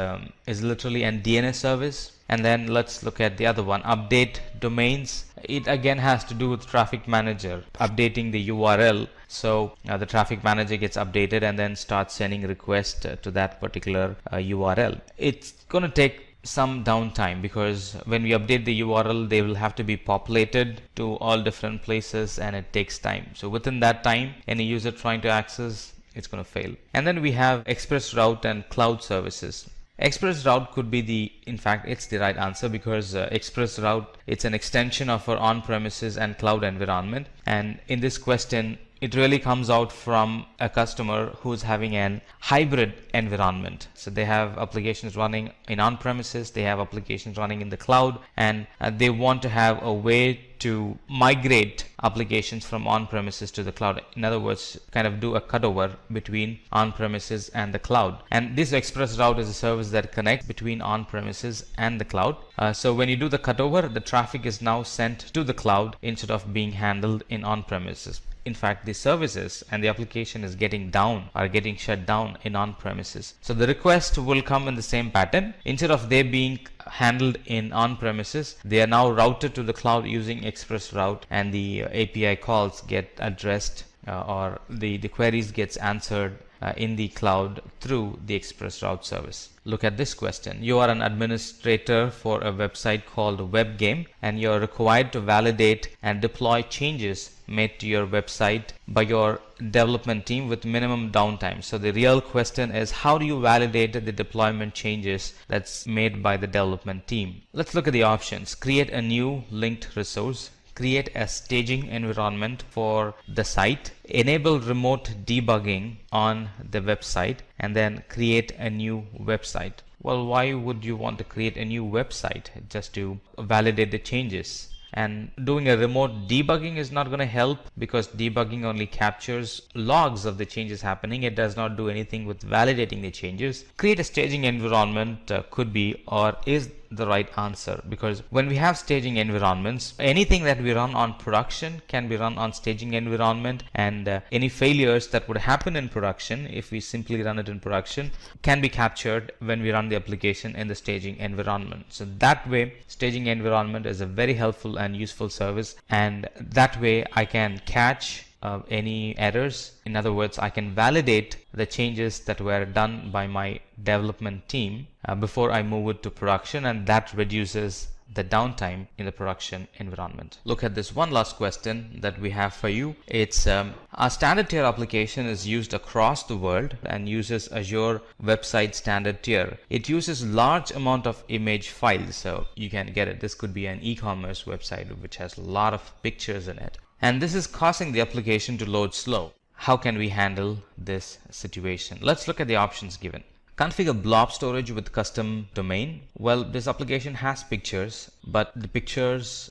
literally an DNS service. And then let's look at the other one, Update Domains. It again has to do with Traffic Manager, updating the URL. So the Traffic Manager gets updated and then starts sending requests to that particular URL. It's going to take some downtime, because when we update the URL, they will have to be populated to all different places, and it takes time. So within that time, any user trying to access, it's going to fail. And then we have Express Route and Cloud Services. Express Route could be in fact, it's the right answer, because Express Route, it's an extension of our on-premises and cloud environment. And in this question, it really comes out from a customer who's having an hybrid environment. So they have applications running in on-premises, they have applications running in the cloud, and they want to have a way to migrate applications from on-premises to the cloud. In other words, kind of do a cutover between on-premises and the cloud. And this express route is a service that connects between on-premises and the cloud. So when you do the cutover, the traffic is now sent to the cloud instead of being handled in on-premises. In fact, the services and the application is getting down or getting shut down in on-premises. So the request will come in the same pattern. Instead of they being handled in on-premises, they are now routed to the cloud using express route, and the API calls get addressed or the queries gets answered in the cloud through the express route service. Look at this question. You are an administrator for a website called WebGame, and you are required to validate and deploy changes made to your website by your development team with minimum downtime. So the real question is, how do you validate the deployment changes that's made by the development team? Let's look at the options. Create a new linked resource, create a staging environment for the site, enable remote debugging on the website, and then create a new website. Well, why would you want to create a new website? Just to validate the changes. And doing a remote debugging is not going to help, because debugging only captures logs of the changes happening. It does not do anything with validating the changes. Create a staging environment could be or is the right answer, because when we have staging environments, anything that we run on production can be run on staging environment, and any failures that would happen in production, if we simply run it in production, can be captured when we run the application in the staging environment. So that way, staging environment is a very helpful and useful service, and that way I can catch any errors. In other words, I can validate the changes that were done by my development team before I move it to production, and that reduces the downtime in the production environment. Look at this one last question that we have for you. It's a standard tier application is used across the world and uses Azure Website Standard Tier. It uses large amount of image files, so you can get it. This could be an e-commerce website which has a lot of pictures in it, and this is causing the application to load slow. How can we handle this situation? Let's look at the options given. Configure blob storage with custom domain. Well, this application has pictures, but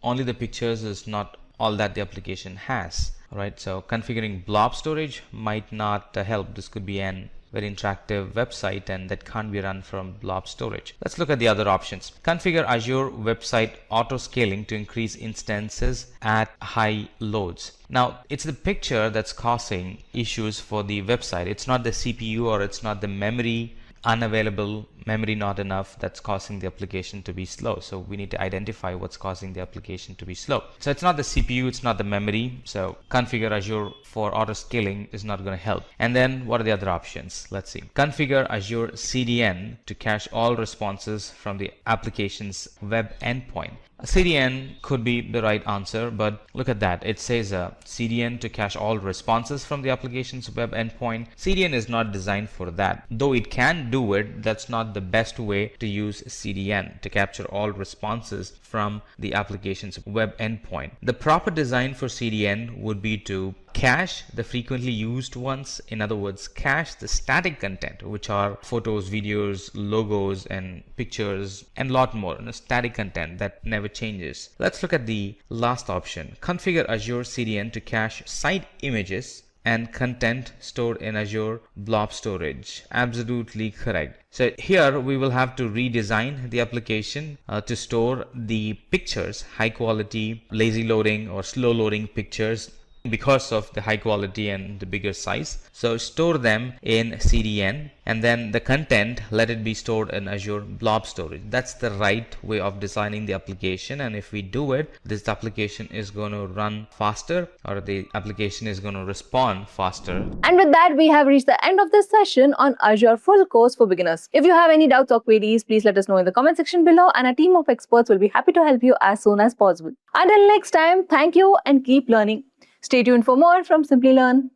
only the pictures is not all that the application has. Right? So configuring blob storage might not help. This could be an very interactive website, and that can't be run from blob storage. Let's look at the other options. Configure Azure Website Auto Scaling to increase instances at high loads. Now, it's the picture that's causing issues for the website. It's not the CPU, or it's not the memory unavailable, memory not enough, that's causing the application to be slow. So we need to identify what's causing the application to be slow. So it's not the CPU, it's not the memory. So configure Azure for auto scaling is not going to help. And then what are the other options? Let's see. Configure Azure CDN to cache all responses from the application's web endpoint. A CDN could be the right answer, but look at that. It says a CDN to cache all responses from the application's web endpoint. CDN is not designed for that. Though it can do it, that's not the best way to use CDN to capture all responses from the application's web endpoint. The proper design for CDN would be to cache the frequently used ones. In other words, cache the static content, which are photos, videos, logos, and pictures, and a lot more. Static content that never changes. Let's look at the last option. Configure Azure CDN to cache site images and content stored in Azure Blob Storage. Absolutely correct. So here we will have to redesign the application to store the pictures, high quality, lazy loading or slow loading pictures, because of the high quality and the bigger size. So store them in CDN, and then the content, let it be stored in Azure Blob Storage. That's the right way of designing the application, and if we do it, this application is going to run faster, or the application is going to respond faster. And with that, we have reached the end of this session on Azure full course for beginners. If you have any doubts or queries, please let us know in the comment section below, and a team of experts will be happy to help you as soon as possible. Until next time, thank you and keep learning. Stay tuned for more from Simplilearn.